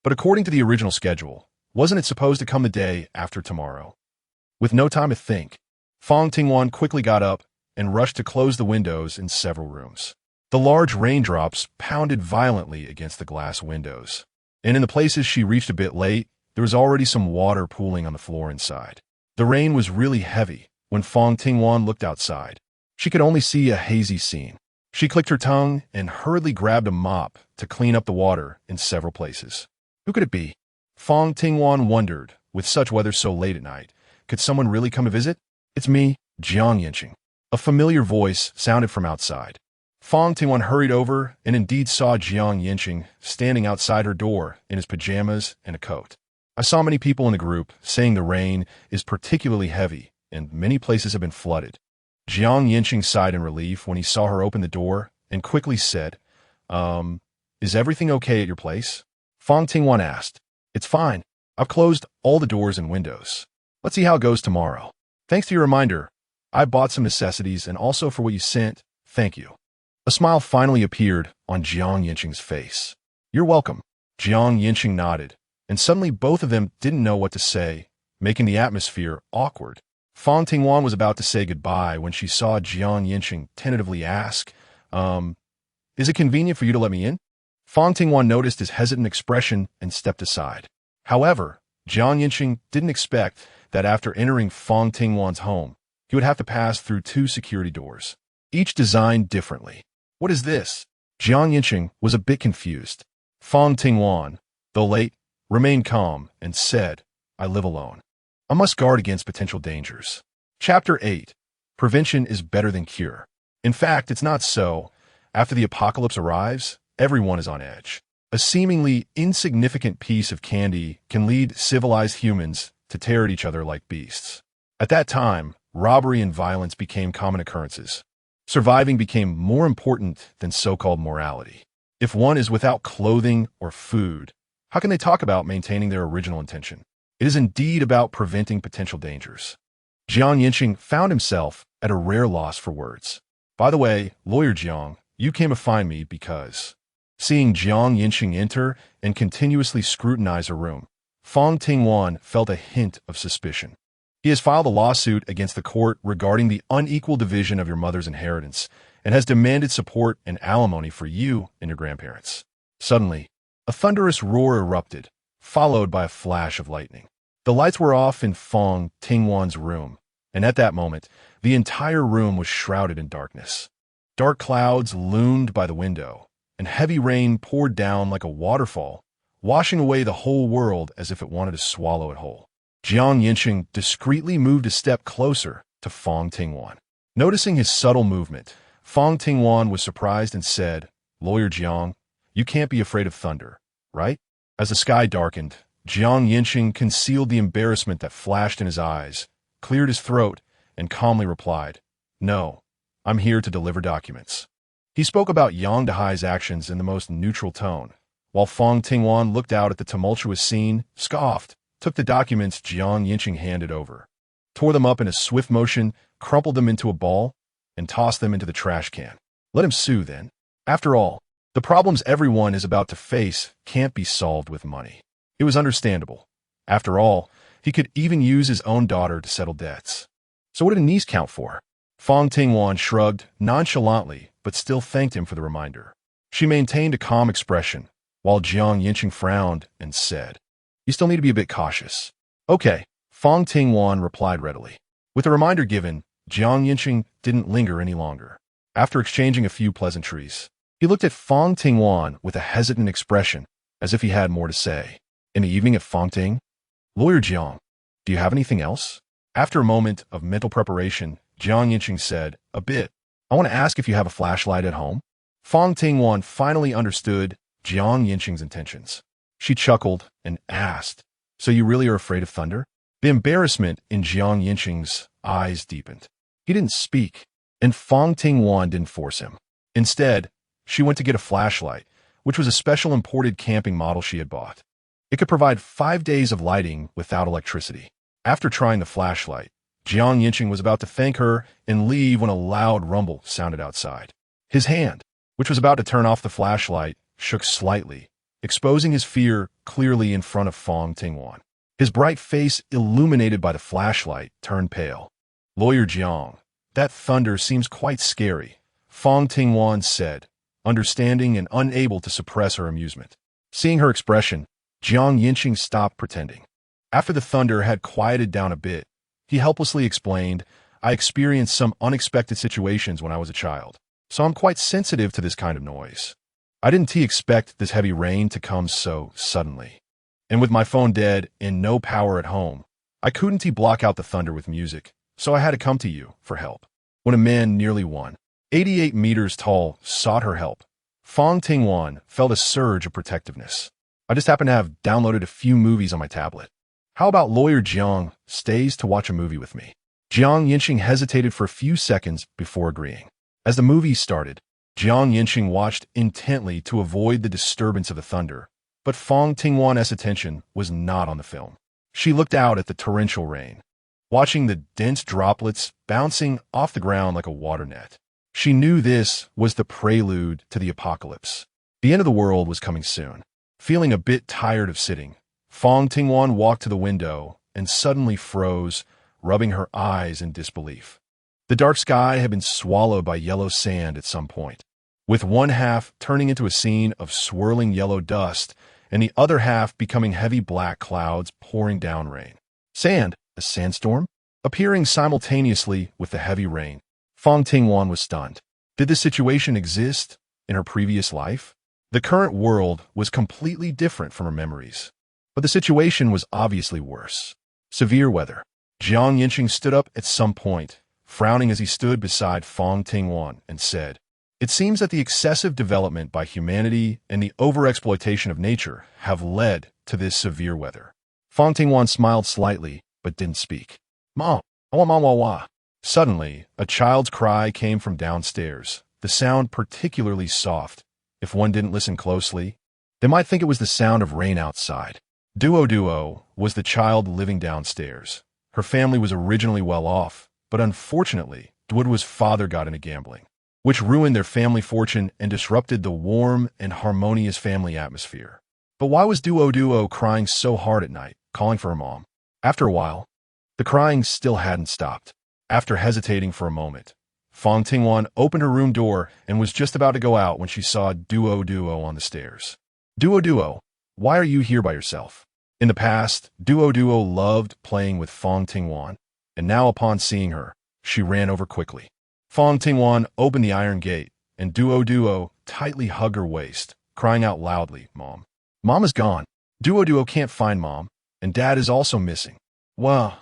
But according to the original schedule, wasn't it supposed to come the day after tomorrow? With no time to think, Fang Tingwan quickly got up and rushed to close the windows in several rooms. The large raindrops pounded violently against the glass windows, and in the places she reached a bit late, there was already some water pooling on the floor inside. The rain was really heavy. When Fang Tingwan looked outside, she could only see a hazy scene. She clicked her tongue and hurriedly grabbed a mop to clean up the water in several places. Who could it be? Fang Tingwan wondered, with such weather so late at night. Could someone really come to visit? It's me, Yancheng. A familiar voice sounded from outside. Fang Tingwan hurried over and indeed saw Yancheng standing outside her door in his pajamas and a coat. I saw many people in the group saying the rain is particularly heavy and many places have been flooded. Yancheng sighed in relief when he saw her open the door and quickly said, is everything okay at your place? Fang Tingwan asked. It's fine. I've closed all the doors and windows. Let's see how it goes tomorrow. Thanks to your reminder, I bought some necessities and also for what you sent, thank you. A smile finally appeared on Yancheng's face. You're welcome. Yancheng nodded, and suddenly both of them didn't know what to say, making the atmosphere awkward. Fang Tingwan was about to say goodbye when she saw Yancheng tentatively ask, is it convenient for you to let me in? Fang Tingwan noticed his hesitant expression and stepped aside. However, Yancheng didn't expect that after entering Fang Tingwan's home, he would have to pass through 2 security doors, each designed differently. What is this? Yancheng was a bit confused. Fang Tingwan, though late, remained calm and said, I live alone. I must guard against potential dangers. Chapter 8. Prevention is better than cure. In fact, it's not so. After the apocalypse arrives, everyone is on edge. A seemingly insignificant piece of candy can lead civilized humans to tear at each other like beasts. At that time, robbery and violence became common occurrences. Surviving became more important than so-called morality. If one is without clothing or food, how can they talk about maintaining their original intention? It is indeed about preventing potential dangers. Yancheng found himself at a rare loss for words. By the way, Lawyer Jiang, you came to find me because... Seeing Yancheng enter and continuously scrutinize her room, Fang Tingwan felt a hint of suspicion. He has filed a lawsuit against the court regarding the unequal division of your mother's inheritance and has demanded support and alimony for you and your grandparents. Suddenly, a thunderous roar erupted, followed by a flash of lightning. The lights were off in Fang Tingwan's room, and at that moment, the entire room was shrouded in darkness. Dark clouds loomed by the window, and heavy rain poured down like a waterfall, washing away the whole world as if it wanted to swallow it whole. Yancheng discreetly moved a step closer to Fang Tingwan. Noticing his subtle movement, Fang Tingwan was surprised and said, "Lawyer Jiang, you can't be afraid of thunder, right?" As the sky darkened, Yancheng concealed the embarrassment that flashed in his eyes, cleared his throat, and calmly replied, "No, I'm here to deliver documents." He spoke about Yang Dehai's actions in the most neutral tone, while Fang Tingwan looked out at the tumultuous scene, scoffed, took the documents Yancheng handed over, tore them up in a swift motion, crumpled them into a ball, and tossed them into the trash can. Let him sue, then. After all, the problems everyone is about to face can't be solved with money. It was understandable. After all, he could even use his own daughter to settle debts. So what did a niece count for? Fang Tingwan shrugged nonchalantly, but still thanked him for the reminder. She maintained a calm expression, while Yancheng frowned and said, "You still need to be a bit cautious." "Okay," Fang Tingwan replied readily. With the reminder given, Yancheng didn't linger any longer. After exchanging a few pleasantries, he looked at Fang Tingwan with a hesitant expression, as if he had more to say. "In the evening at Fang Ting? Lawyer Jiang, do you have anything else?" After a moment of mental preparation, Yancheng said, "A bit. I want to ask if you have a flashlight at home." Fang Tingwan finally understood Yancheng's intentions. She chuckled and asked, "So you really are afraid of thunder?" The embarrassment in Yancheng's eyes deepened. He didn't speak, and Fang Tingwan didn't force him. Instead, she went to get a flashlight, which was a special imported camping model she had bought. It could provide 5 days of lighting without electricity. After trying the flashlight, Yancheng was about to thank her and leave when a loud rumble sounded outside. His hand, which was about to turn off the flashlight, shook slightly, exposing his fear clearly in front of Fang Tingwan. His bright face, illuminated by the flashlight, turned pale. "Lawyer Jiang, that thunder seems quite scary," Fang Tingwan said, understanding and unable to suppress her amusement. Seeing her expression, Yancheng stopped pretending. After the thunder had quieted down a bit, he helplessly explained, "I experienced some unexpected situations when I was a child, so I'm quite sensitive to this kind of noise. I didn't expect this heavy rain to come so suddenly. And with my phone dead and no power at home, I couldn't block out the thunder with music, so I had to come to you for help." When a man nearly 188 meters tall sought her help, Fang Tingwan felt a surge of protectiveness. "I just happen to have downloaded a few movies on my tablet. How about Lawyer Jiang stays to watch a movie with me?" Yancheng hesitated for a few seconds before agreeing. As the movie started, Yancheng watched intently to avoid the disturbance of the thunder, but Fang Tingwan's attention was not on the film. She looked out at the torrential rain, watching the dense droplets bouncing off the ground like a water net. She knew this was the prelude to the apocalypse. The end of the world was coming soon. Feeling a bit tired of sitting, Fang Tingwan walked to the window and suddenly froze, rubbing her eyes in disbelief. The dark sky had been swallowed by yellow sand at some point, with one half turning into a scene of swirling yellow dust and the other half becoming heavy black clouds pouring down rain. Sand, a sandstorm, appearing simultaneously with the heavy rain. Fang Tingwan was stunned. Did this situation exist in her previous life? The current world was completely different from her memories, but the situation was obviously worse. Severe weather. Yancheng stood up at some point, frowning as he stood beside Fang Tingwan, and said, It seems that the excessive development by humanity and the overexploitation of nature have led to this severe weather. Fang Tingwan smiled slightly, but didn't speak. Mom, I want mom. Suddenly, a child's cry came from downstairs, the sound particularly soft. If one didn't listen closely, they might think it was the sound of rain outside. Duo was the child living downstairs. Her family was originally well off, but unfortunately, Duo's father got into gambling, which ruined their family fortune and disrupted the warm and harmonious family atmosphere. But why was Duo crying so hard at night, calling for her mom? After a while, the crying still hadn't stopped. After hesitating for a moment, Fang Tingwan opened her room door and was just about to go out when she saw Duo on the stairs. Duo, why are you here by yourself? In the past, Duo loved playing with Fang Tingwan, and now upon seeing her, she ran over quickly. Fang Tingwan opened the iron gate, and Duo tightly hugged her waist, crying out loudly, Mom. Mom is gone. Duo can't find Mom, and Dad is also missing. Well,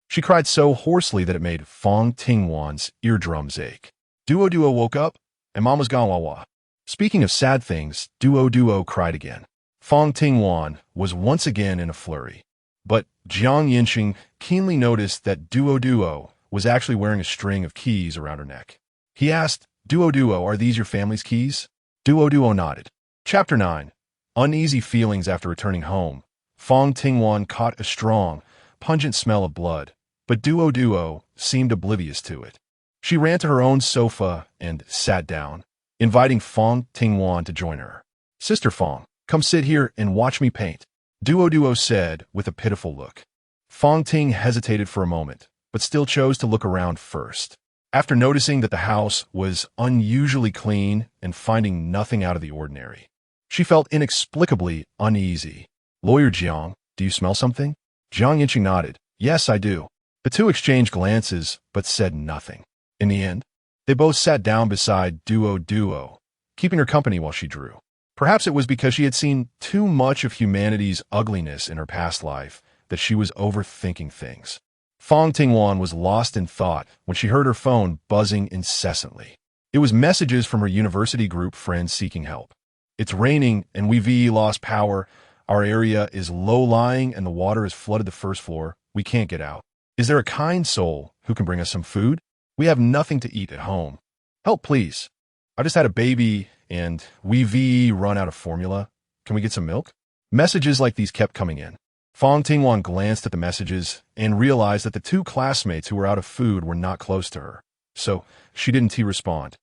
she cried so hoarsely that it made Fang Tingwan's eardrums ache. Duo woke up, and Mom was gone. Speaking of sad things, Duo cried again. Fang Tingwan was once again in a flurry. But Yancheng keenly noticed that Duo was actually wearing a string of keys around her neck. He asked, Duo, are these your family's keys? Duo nodded. Chapter 9. Uneasy feelings after returning home. Fang Tingwan caught a strong, pungent smell of blood, but Duo seemed oblivious to it. She ran to her own sofa and sat down, inviting Fang Tingwan to join her. Sister Fang, come sit here and watch me paint, Duo said with a pitiful look. Fang Ting hesitated for a moment, but still chose to look around first. After noticing that the house was unusually clean and finding nothing out of the ordinary, she felt inexplicably uneasy. Lawyer Jiang, do you smell something? Yancheng nodded. Yes, I do. The two exchanged glances, but said nothing. In the end, they both sat down beside Duo, keeping her company while she drew. Perhaps it was because she had seen too much of humanity's ugliness in her past life that she was overthinking things. Fang Tingwan was lost in thought when she heard her phone buzzing incessantly. It was messages from her university group friends seeking help. It's raining and we've lost power. Our area is low-lying and the water has flooded the first floor. We can't get out. Is there a kind soul who can bring us some food? We have nothing to eat at home. Help, please. I just had a baby and we've run out of formula. Can we get some milk? Messages like these kept coming in. Fang Tingwan glanced at the messages and realized that the two classmates who were out of food were not close to her. So she didn't respond.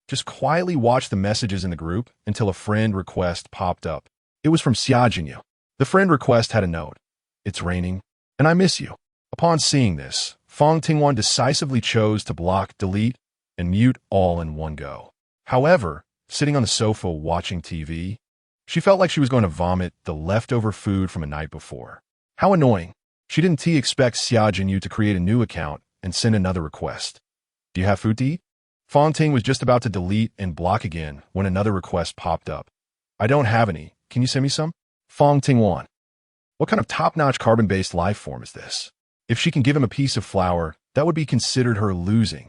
Just quietly watched the messages in the group until a friend request popped up. It was from Xiaojinyu. The friend request had a note. It's raining, and I miss you. Upon seeing this, Fang Tingwan decisively chose to block, delete, and mute all in one go. However, sitting on the sofa watching TV, she felt like she was going to vomit the leftover food from a night before. How annoying. She didn't expect Xiaojinyu to create a new account and send another request. Do you have food to eat? Fang Ting was just about to delete and block again when another request popped up. I don't have any. Can you send me some? Fang Tingwan. What kind of top-notch carbon-based life form is this? If she can give him a piece of flour, that would be considered her losing.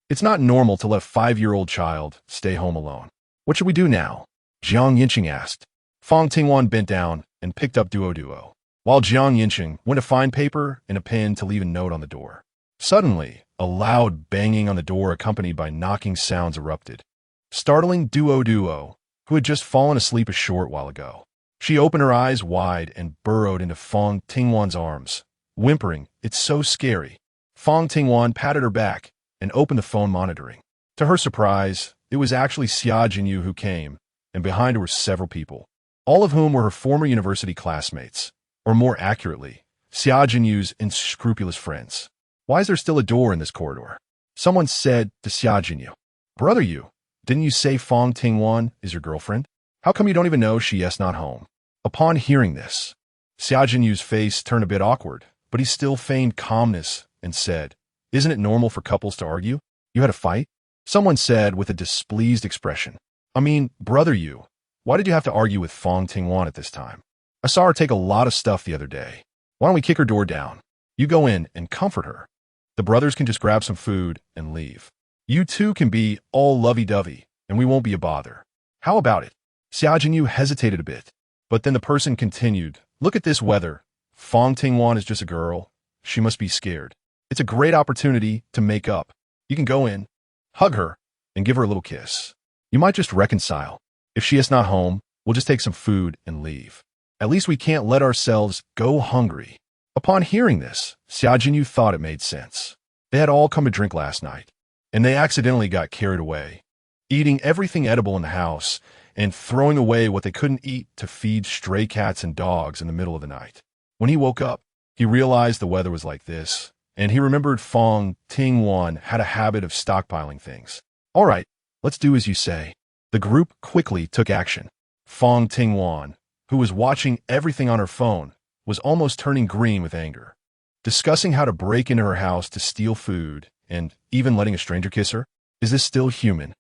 It's not normal to let a 5-year-old child stay home alone. What should we do now? Yancheng asked. Fang Tingwan bent down and picked up Duo, while Yancheng went to find paper and a pen to leave a note on the door. Suddenly, a loud banging on the door accompanied by knocking sounds erupted, startling Duo, who had just fallen asleep a short while ago. She opened her eyes wide and burrowed into Fang Tingwan's arms, whimpering, "It's so scary." Fang Tingwan patted her back and opened the phone monitoring. To her surprise, it was actually Xiaojinyu who came, and behind her were several people, all of whom were her former university classmates, or more accurately, Xiaojinyu's unscrupulous friends. Why is there still a door in this corridor? Someone said to Xiaojinyu, "Brother, didn't you say Fang Tingwan is your girlfriend? How come you don't even know she is not home?" Upon hearing this, Xiaojinyu's face turned a bit awkward, but he still feigned calmness and said, "Isn't it normal for couples to argue? You had a fight?" Someone said with a displeased expression, "I mean, brother, why did you have to argue with Fang Tingwan at this time? I saw her take a lot of stuff the other day. Why don't we kick her door down? You go in and comfort her. The brothers can just grab some food and leave. You two can be all lovey-dovey. and we won't be a bother. How about it? Xia Jinyu hesitated a bit, but then the person continued, look at this weather. Fang Tingwan is just a girl. She must be scared. It's a great opportunity to make up. You can go in, hug her, and give her a little kiss. You might just reconcile. If she is not home, we'll just take some food and leave. At least we can't let ourselves go hungry. Upon hearing this, Xia Jinyu thought it made sense. They had all come to drink last night, and they accidentally got carried away, eating everything edible in the house and throwing away what they couldn't eat to feed stray cats and dogs in the middle of the night. When he woke up, he realized the weather was like this, and he remembered Fang Tingwan had a habit of stockpiling things. All right, let's do as you say. The group quickly took action. Fang Tingwan, who was watching everything on her phone, was almost turning green with anger, discussing how to break into her house to steal food and even letting a stranger kiss her. Is this still human?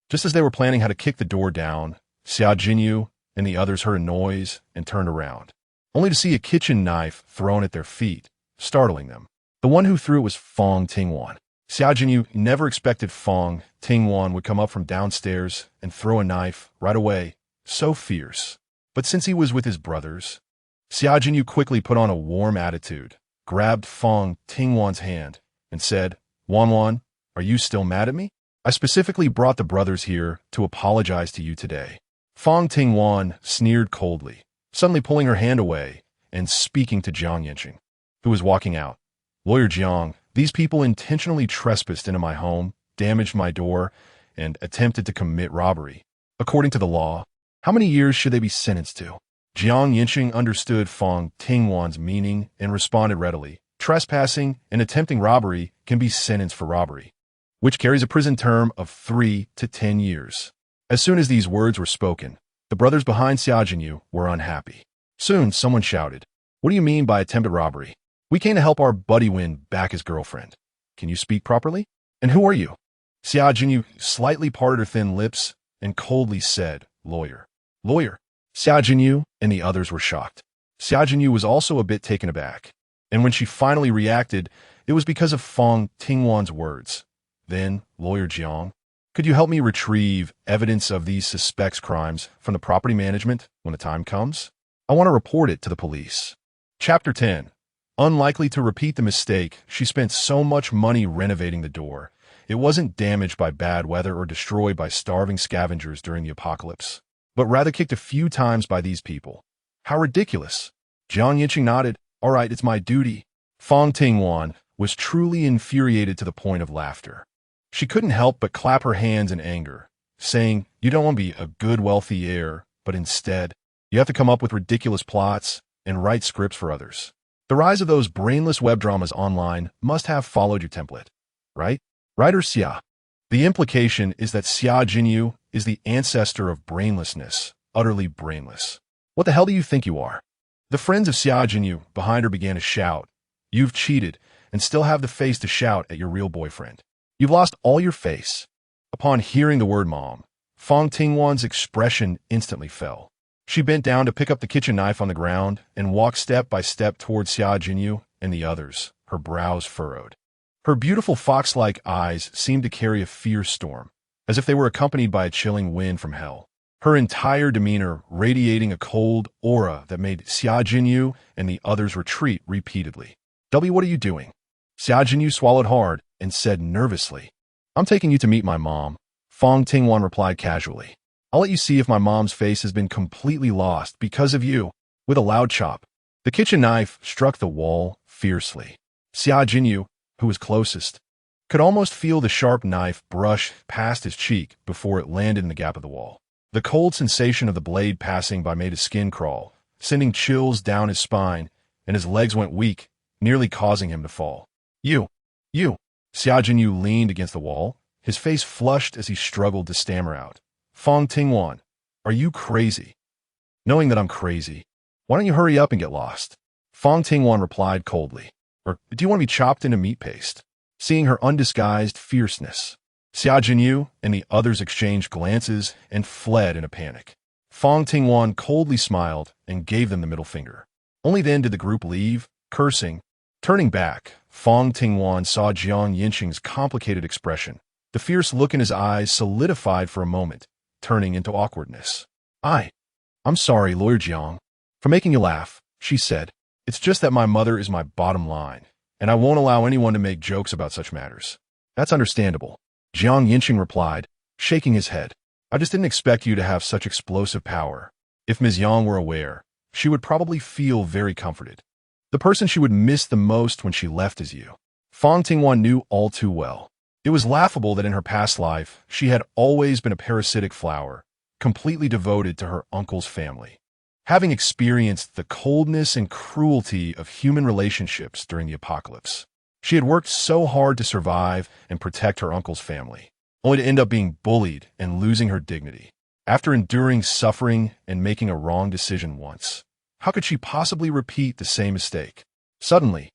Just as they were planning how to kick the door down, Xia Jinyu and the others heard a noise and turned around, only to see a kitchen knife thrown at their feet, startling them. The one who threw it was Fang Tingwan. Xia Jinyu never expected Fang Tingwan would come up from downstairs and throw a knife right away, so fierce. But since he was with his brothers, Xia Jinyu quickly put on a warm attitude, grabbed Fang Tingwan's hand, and said, Wan, are you still mad at me? I specifically brought the brothers here to apologize to you today. Fang Tingwan sneered coldly, suddenly pulling her hand away and speaking to Yancheng, who was walking out. Lawyer Jiang, these people intentionally trespassed into my home, damaged my door, and attempted to commit robbery. According to the law, how many years should they be sentenced to? Yancheng understood Fang Tingwan's meaning and responded readily. Trespassing and attempting robbery can be sentenced for robbery, which carries a prison term of 3 to 10 years. As soon as these words were spoken, the brothers behind Xia Jinyu were unhappy. Soon, someone shouted, What do you mean by attempted robbery? We came to help our buddy win back his girlfriend. Can you speak properly? And who are you? Xia Jinyu slightly parted her thin lips and coldly said, Lawyer. Lawyer. Xia Jinyu and the others were shocked. Xia Jinyu was also a bit taken aback, and when she finally reacted, it was because of Fang Tingwan's words. Then, Lawyer Jiang, could you help me retrieve evidence of these suspects' crimes from the property management when the time comes? I want to report it to the police. Chapter 10. Unlikely to repeat the mistake, she spent so much money renovating the door. It wasn't damaged by bad weather or destroyed by starving scavengers during the apocalypse, but rather kicked a few times by these people. How ridiculous. Yancheng nodded. All right, it's my duty. Fang Tingwan was truly infuriated to the point of laughter. She couldn't help but clap her hands in anger, saying, You don't want to be a good, wealthy heir, but instead, you have to come up with ridiculous plots and write scripts for others. The rise of those brainless web dramas online must have followed your template, right? Writer Xia. The implication is that Xia Jinyu is the ancestor of brainlessness, utterly brainless. What the hell do you think you are? The friends of Xia Jinyu behind her began to shout, You've cheated and still have the face to shout at your real boyfriend. You've lost all your face. Upon hearing the word mom, Fang Tingwan's expression instantly fell. She bent down to pick up the kitchen knife on the ground and walked step by step towards Xia Jinyu and the others, her brows furrowed. Her beautiful fox-like eyes seemed to carry a fierce storm, as if they were accompanied by a chilling wind from hell. Her entire demeanor radiating a cold aura that made Xia Jinyu and the others retreat repeatedly. W, what are you doing? Xia Jinyu swallowed hard and said nervously, I'm taking you to meet my mom. Fang Tingwan replied casually. I'll let you see if my mom's face has been completely lost because of you. With a loud chop, the kitchen knife struck the wall fiercely. Xia Jinyu, who was closest, could almost feel the sharp knife brush past his cheek before it landed in the gap of the wall. The cold sensation of the blade passing by made his skin crawl, sending chills down his spine, and his legs went weak, nearly causing him to fall. You. Xia Jinyu leaned against the wall, his face flushed as he struggled to stammer out. Fang Tingwan, are you crazy? Knowing that I'm crazy, why don't you hurry up and get lost? Fang Tingwan replied coldly. Or do you want to be chopped into meat paste? Seeing her undisguised fierceness, Xia Jinyu and the others exchanged glances and fled in a panic. Fang Tingwan coldly smiled and gave them the middle finger. Only then did the group leave, cursing. Turning back, Fang Tingwan saw Yancheng's complicated expression, The fierce look in his eyes solidified for a moment, turning into awkwardness. I'm sorry, Lawyer Jiang, for making you laugh, she said. It's just that my mother is my bottom line, and I won't allow anyone to make jokes about such matters. That's understandable, Jiang Yancheng replied, shaking his head. I just didn't expect you to have such explosive power. If Ms. Yang were aware, she would probably feel very comforted. The person she would miss the most when she left is you. Fang Tingwan knew all too well. It was laughable that in her past life, she had always been a parasitic flower, completely devoted to her uncle's family. Having experienced the coldness and cruelty of human relationships during the apocalypse, she had worked so hard to survive and protect her uncle's family, only to end up being bullied and losing her dignity. After enduring suffering and making a wrong decision once, how could she possibly repeat the same mistake? Suddenly,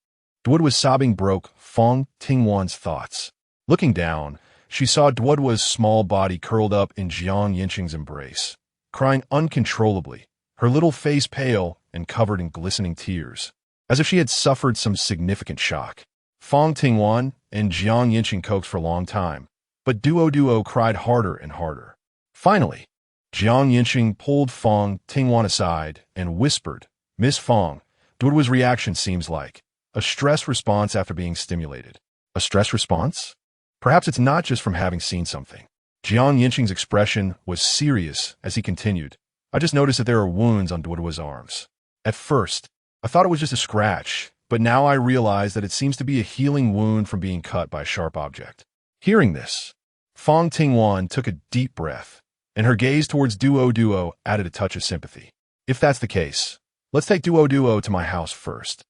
Duodwa's sobbing broke Fang Tingwan's thoughts. Looking down, she saw Duodwa's small body curled up in Jiang Yancheng's embrace, crying uncontrollably, her little face pale and covered in glistening tears, as if she had suffered some significant shock. Fang Tingwan and Jiang Yancheng coaxed for a long time, but Duo cried harder and harder. Finally, Jiang Yancheng pulled Fang Tingwan aside and whispered, Miss Fang, Duodwa's reaction seems like a stress response after being stimulated. A stress response? Perhaps it's not just from having seen something. Jiang Yancheng's expression was serious as he continued. I just noticed that there are wounds on Duodwa's arms. At first, I thought it was just a scratch, but now I realize that it seems to be a healing wound from being cut by a sharp object. Hearing this, Fang Tingwan took a deep breath, and her gaze towards Duo added a touch of sympathy. If that's the case, let's take Duo to my house first.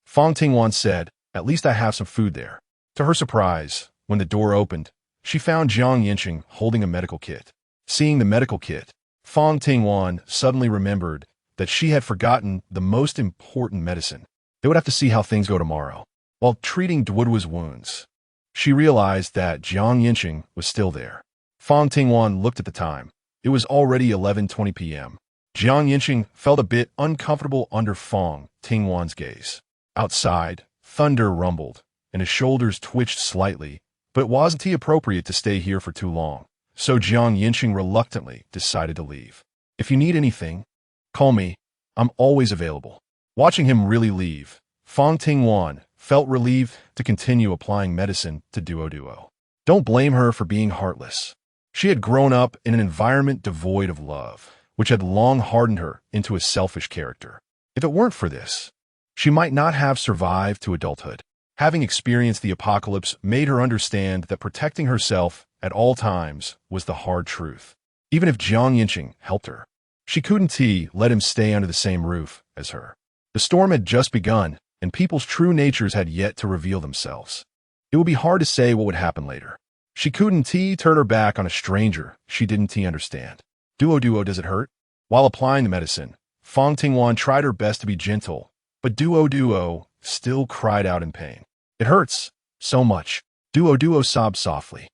Fang Tingwan said, at least I have some food there. To her surprise, when the door opened, she found Jiang Yancheng holding a medical kit. Seeing the medical kit, Fang Tingwan suddenly remembered that she had forgotten the most important medicine. They would have to see how things go tomorrow. While treating Duodwa's wounds, she realized that Jiang Yancheng was still there. Fang Tingwan looked at the time. It was already 11:20 p.m. Jiang Yancheng felt a bit uncomfortable under Fang Tingwan's gaze. Outside, thunder rumbled, and his shoulders twitched slightly, but it wasn't appropriate to stay here for too long, so Jiang Yancheng reluctantly decided to leave. If you need anything, call me. I'm always available. Watching him really leave, Fang Tingwan felt relieved to continue applying medicine to Duo. Don't blame her for being heartless. She had grown up in an environment devoid of love, which had long hardened her into a selfish character. If it weren't for this, she might not have survived to adulthood. Having experienced the apocalypse made her understand that protecting herself at all times was the hard truth. Even if Jiang Yancheng helped her, she couldn't let him stay under the same roof as her. The storm had just begun, and people's true natures had yet to reveal themselves. It would be hard to say what would happen later. She couldn't turn her back on a stranger she didn't understand. Duo, does it hurt? While applying the medicine, Fang Tingwan tried her best to be gentle, but Duo still cried out in pain. It hurts so much. Duo sobbed softly.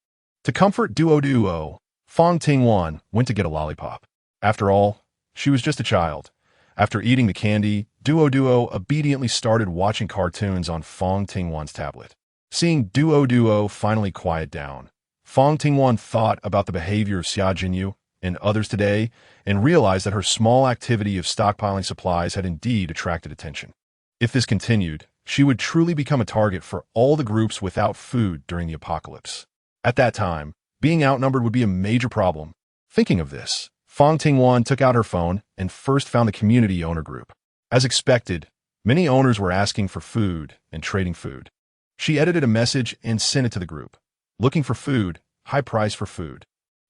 To comfort Duo, Fang Tingwan went to get a lollipop. After all, she was just a child. After eating the candy, Duo obediently started watching cartoons on Fang Tingwan's tablet. Seeing Duo finally quiet down, Fang Tingwan thought about the behavior of Xia Jinyu and others today and realized that her small activity of stockpiling supplies had indeed attracted attention. If this continued, she would truly become a target for all the groups without food during the apocalypse. At that time, being outnumbered would be a major problem. Thinking of this, Fang Tingwan took out her phone and first found the community owner group. As expected, many owners were asking for food and trading food. She edited a message and sent it to the group. Looking for food, high price for food.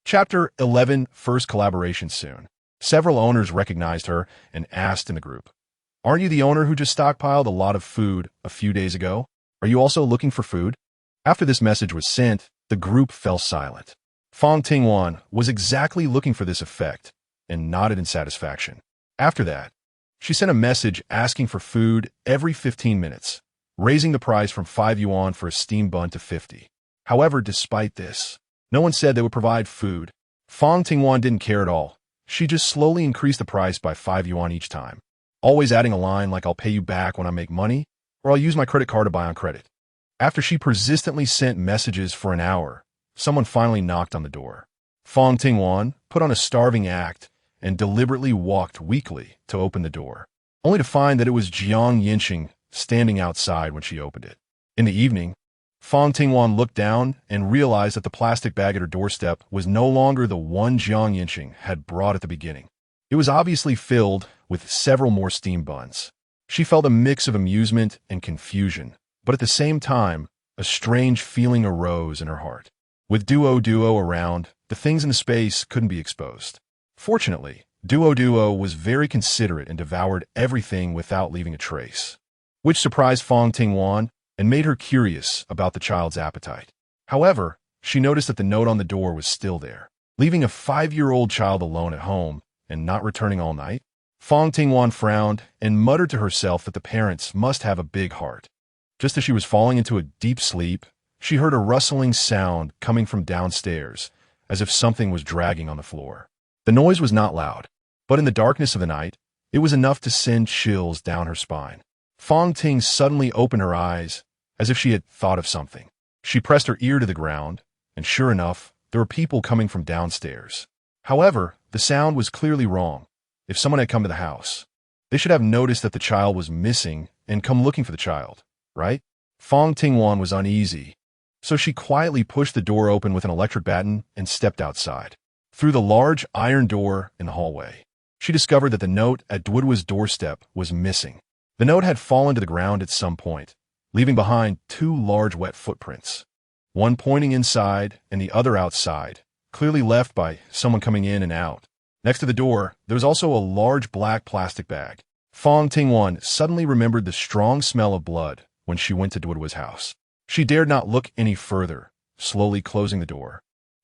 Chapter 11, First Collaboration soon. Several owners recognized her and asked in the group, aren't you the owner who just stockpiled a lot of food a few days ago? Are you also looking for food? After this message was sent, the group fell silent. Fang Tingwan was exactly looking for this effect and nodded in satisfaction. After that, she sent a message asking for food every 15 minutes, raising the price from 5 yuan for a steamed bun to 50. However, despite this, no one said they would provide food. Fang Tingwan didn't care at all. She just slowly increased the price by 5 yuan each time, always adding a line like I'll pay you back when I make money, or I'll use my credit card to buy on credit. After she persistently sent messages for an hour, someone finally knocked on the door. Fang Tingwan put on a starving act and deliberately walked weakly to open the door, only to find that it was Yancheng standing outside when she opened it. In the evening, Fang Tingwan looked down and realized that the plastic bag at her doorstep was no longer the one Yancheng had brought at the beginning. It was obviously filled with several more steam buns. She felt a mix of amusement and confusion, but at the same time, a strange feeling arose in her heart. With Duo around, the things in the space couldn't be exposed. Fortunately, Duo was very considerate and devoured everything without leaving a trace, which surprised Fang Tingwan and made her curious about the child's appetite. However, she noticed that the note on the door was still there. Leaving a 5-year-old child alone at home and not returning all night? Fang Tingwan frowned and muttered to herself that the parents must have a big heart. Just as she was falling into a deep sleep, she heard a rustling sound coming from downstairs, as if something was dragging on the floor. The noise was not loud, but in the darkness of the night, it was enough to send chills down her spine. Fang Ting suddenly opened her eyes, as if she had thought of something. She pressed her ear to the ground, and sure enough, there were people coming from downstairs. However, the sound was clearly wrong. If someone had come to the house, they should have noticed that the child was missing and come looking for the child, right? Fang Tingwan was uneasy, so she quietly pushed the door open with an electric baton and stepped outside. Through the large iron door in the hallway, she discovered that the note at Duoduo's doorstep was missing. The note had fallen to the ground at some point, leaving behind 2 large wet footprints, one pointing inside and the other outside, clearly left by someone coming in and out. Next to the door, there was also a large black plastic bag. Fang Tingwan suddenly remembered the strong smell of blood when she went to Duoduo's house. She dared not look any further, slowly closing the door.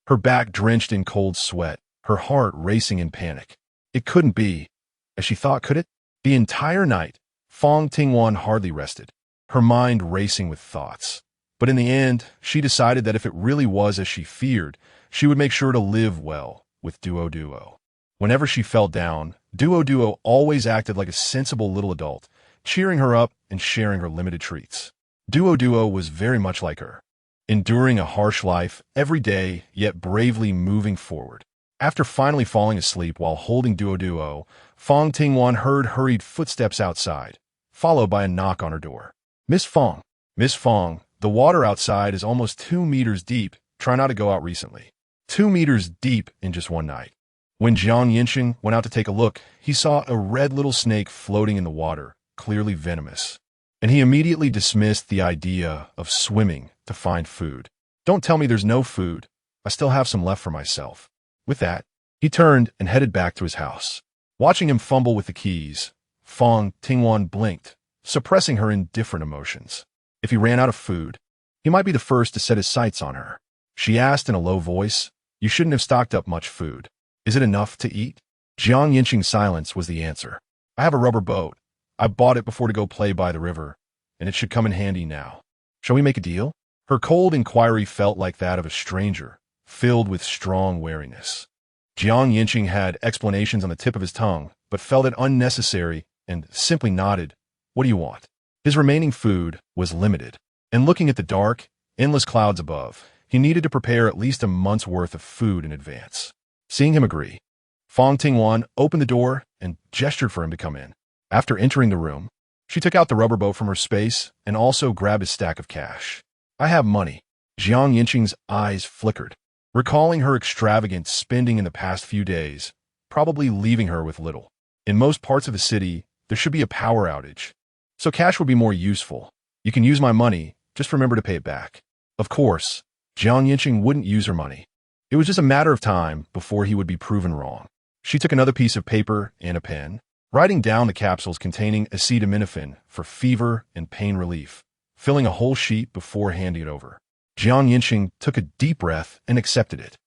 Her back drenched in cold sweat, her heart racing in panic. It couldn't be, as she thought, could it? The entire night, Fang Tingwan hardly rested, her mind racing with thoughts. But in the end, she decided that if it really was as she feared, she would make sure to live well with Duo. Whenever she fell down, Duo always acted like a sensible little adult, cheering her up and sharing her limited treats. Duo was very much like her, enduring a harsh life every day, yet bravely moving forward. After finally falling asleep while holding Duo, Fang Tingwan heard hurried footsteps outside, followed by a knock on her door. Miss Fang, the water outside is almost 2 meters deep. Try not to go out recently. 2 meters deep in just one night. When Yancheng went out to take a look, he saw a red little snake floating in the water, clearly venomous. And he immediately dismissed the idea of swimming to find food. Don't tell me there's no food. I still have some left for myself. With that, he turned and headed back to his house. Watching him fumble with the keys, Fang Tingwan blinked, suppressing her indifferent emotions. If he ran out of food, he might be the first to set his sights on her. She asked in a low voice, "You shouldn't have stocked up much food. Is it enough to eat?" Yancheng's silence was the answer. "I have a rubber boat. I bought it before to go play by the river, and it should come in handy now. Shall we make a deal?" Her cold inquiry felt like that of a stranger, filled with strong wariness. Yancheng had explanations on the tip of his tongue, but felt it unnecessary and simply nodded. "What do you want?" His remaining food was limited, and looking at the dark, endless clouds above, he needed to prepare at least a month's worth of food in advance. Seeing him agree, Fang Tingwan opened the door and gestured for him to come in. After entering the room, she took out the rubber boat from her space and also grabbed his stack of cash. "I have money." Yancheng's eyes flickered, recalling her extravagant spending in the past few days, probably leaving her with little. In most parts of the city, there should be a power outage, so cash would be more useful. "You can use my money, just remember to pay it back." Of course, Yancheng wouldn't use her money. It was just a matter of time before he would be proven wrong. She took another piece of paper and a pen, writing down the capsules containing acetaminophen for fever and pain relief, filling a whole sheet before handing it over. Yancheng took a deep breath and accepted it.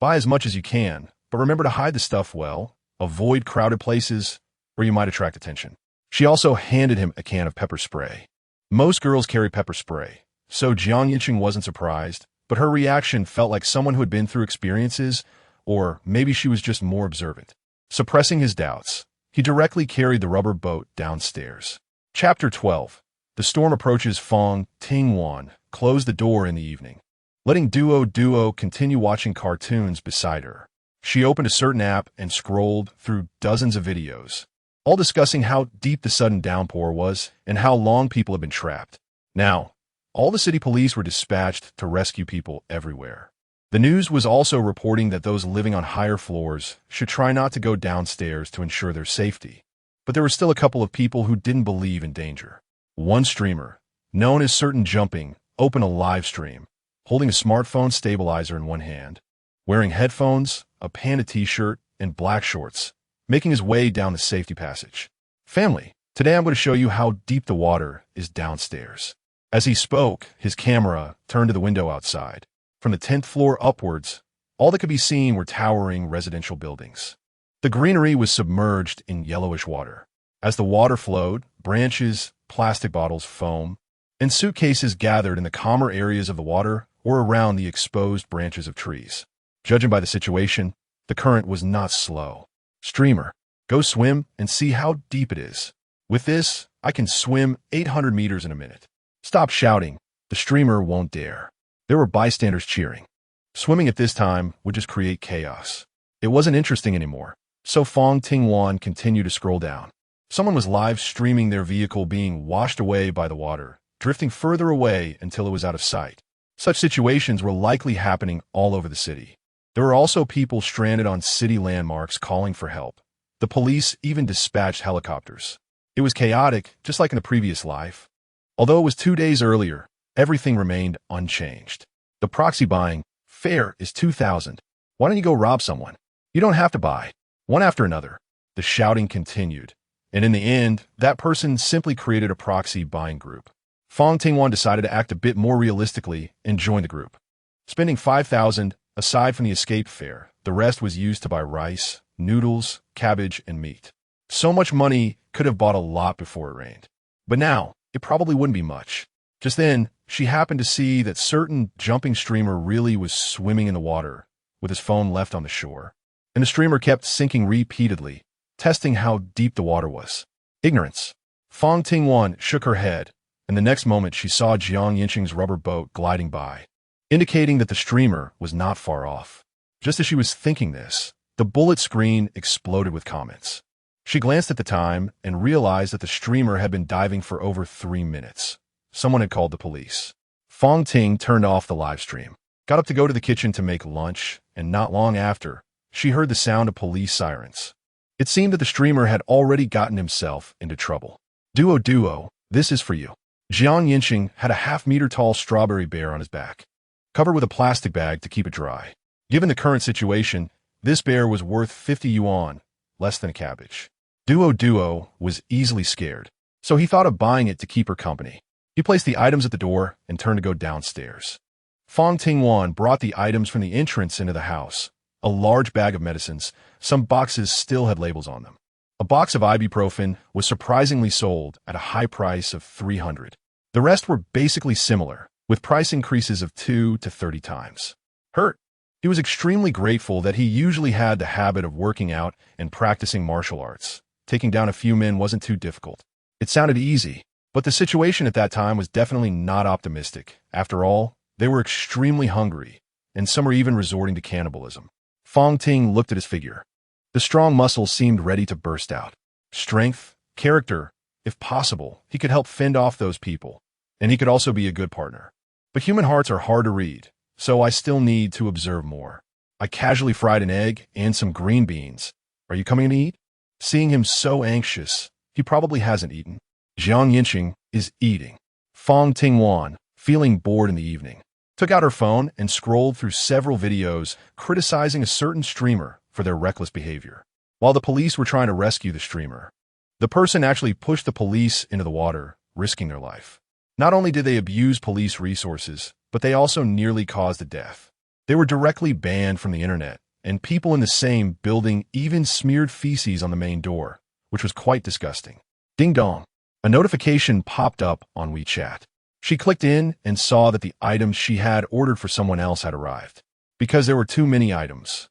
"Buy as much as you can, but remember to hide the stuff well. Avoid crowded places where you might attract attention." She also handed him a can of pepper spray. Most girls carry pepper spray, so Yancheng wasn't surprised, but her reaction felt like someone who had been through experiences, or maybe she was just more observant. Suppressing his doubts, he directly carried the rubber boat downstairs. Chapter 12. The storm approaches. Fang Tingwan closed the door in the evening. letting Duo continue watching cartoons beside her. She opened a certain app and scrolled through dozens of videos, all discussing how deep the sudden downpour was and how long people had been trapped. Now, all the city police were dispatched to rescue people everywhere. The news was also reporting that those living on higher floors should try not to go downstairs to ensure their safety. But there were still a couple of people who didn't believe in danger. One streamer, known as through.Jiang, opened a live stream, holding a smartphone stabilizer in one hand, wearing headphones, a panda t-shirt, and black shorts, making his way down the safety passage. Family, today I'm going to show you how deep the water is downstairs. As he spoke, his camera turned to the window outside. From the 10th floor upwards, all that could be seen were towering residential buildings. The greenery was submerged in yellowish water. As the water flowed, branches, plastic bottles, foam, and suitcases gathered in the calmer areas of the water or around the exposed branches of trees. Judging by the situation, the current was not slow. Streamer, go swim and see how deep it is. With this, I can swim 800 meters in a minute. Stop shouting. The streamer won't dare. There were bystanders cheering. Swimming at this time would just create chaos. It wasn't interesting anymore, so Fang Tingwan continued to scroll down. Someone was live streaming their vehicle being washed away by the water, drifting further away until it was out of sight. Such situations were likely happening all over the city. There were also people stranded on city landmarks calling for help. The police even dispatched helicopters. It was chaotic, just like in the previous life. Although it was 2 days earlier, everything remained unchanged. The proxy buying fare is 2,000. Why don't you go rob someone? You don't have to buy. One after another. The shouting continued. And in the end, that person simply created a proxy buying group. Fang Tingwan decided to act a bit more realistically and join the group. Spending 5,000, aside from the escape fare, the rest was used to buy rice, noodles, cabbage, and meat. So much money could have bought a lot before it rained. But now, it probably wouldn't be much. Just then, she happened to see that certain jumping streamer really was swimming in the water, with his phone left on the shore. And the streamer kept sinking repeatedly, testing how deep the water was. Ignorance. Fang Tingwan shook her head, and the next moment she saw Yancheng's rubber boat gliding by, indicating that the streamer was not far off. Just as she was thinking this, the bullet screen exploded with comments. She glanced at the time and realized that the streamer had been diving for over 3 minutes. Someone had called the police. Fang Ting turned off the live stream, got up to go to the kitchen to make lunch, and not long after, she heard the sound of police sirens. It seemed that the streamer had already gotten himself into trouble. Duo, this is for you. Yancheng had a half-meter-tall strawberry bear on his back, covered with a plastic bag to keep it dry. Given the current situation, this bear was worth 50 yuan, less than a cabbage. Duo was easily scared, so he thought of buying it to keep her company. He placed the items at the door and turned to go downstairs. Fang Tingwan brought the items from the entrance into the house. A large bag of medicines. Some boxes still had labels on them. A box of ibuprofen was surprisingly sold at a high price of 300. The rest were basically similar, with price increases of 2 to 30 times. Hurt. He was extremely grateful that he usually had the habit of working out and practicing martial arts. Taking down a few men wasn't too difficult. It sounded easy, but the situation at that time was definitely not optimistic. After all, they were extremely hungry, and some were even resorting to cannibalism. Fang Ting looked at his figure. The strong muscles seemed ready to burst out. Strength, character, if possible, he could help fend off those people, and he could also be a good partner. But human hearts are hard to read, so I still need to observe more. I casually fried an egg and some green beans. Are you coming to eat? Seeing him so anxious, he probably hasn't eaten. Yancheng is eating. Fang Tingwan, feeling bored in the evening, took out her phone and scrolled through several videos criticizing a certain streamer for their reckless behavior. While the police were trying to rescue the streamer, the person actually pushed the police into the water, risking their life. Not only did they abuse police resources, but they also nearly caused a death. They were directly banned from the internet, and people in the same building even smeared feces on the main door, which was quite disgusting. Ding dong. A notification popped up on WeChat. She clicked in and saw that the items she had ordered for someone else had arrived. Because there were too many items,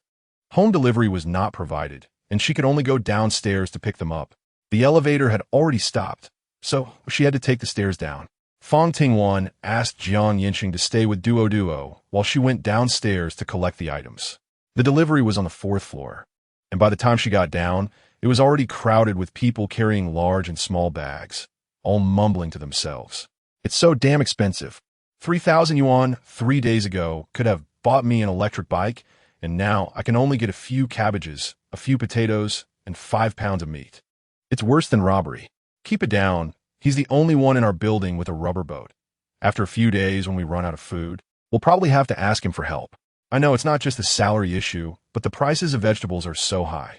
home delivery was not provided, and she could only go downstairs to pick them up. The elevator had already stopped, so she had to take the stairs down. Fang Tingwan asked Yancheng to stay with Duo while she went downstairs to collect the items. The delivery was on the 4th floor, and by the time she got down, it was already crowded with people carrying large and small bags, all mumbling to themselves. It's so damn expensive. 3,000 yuan 3 days ago could have bought me an electric bike, and now I can only get a few cabbages, a few potatoes, and 5 pounds of meat. It's worse than robbery. Keep it down. He's the only one in our building with a rubber boat. After a few days when we run out of food, we'll probably have to ask him for help. I know it's not just a salary issue, but the prices of vegetables are so high.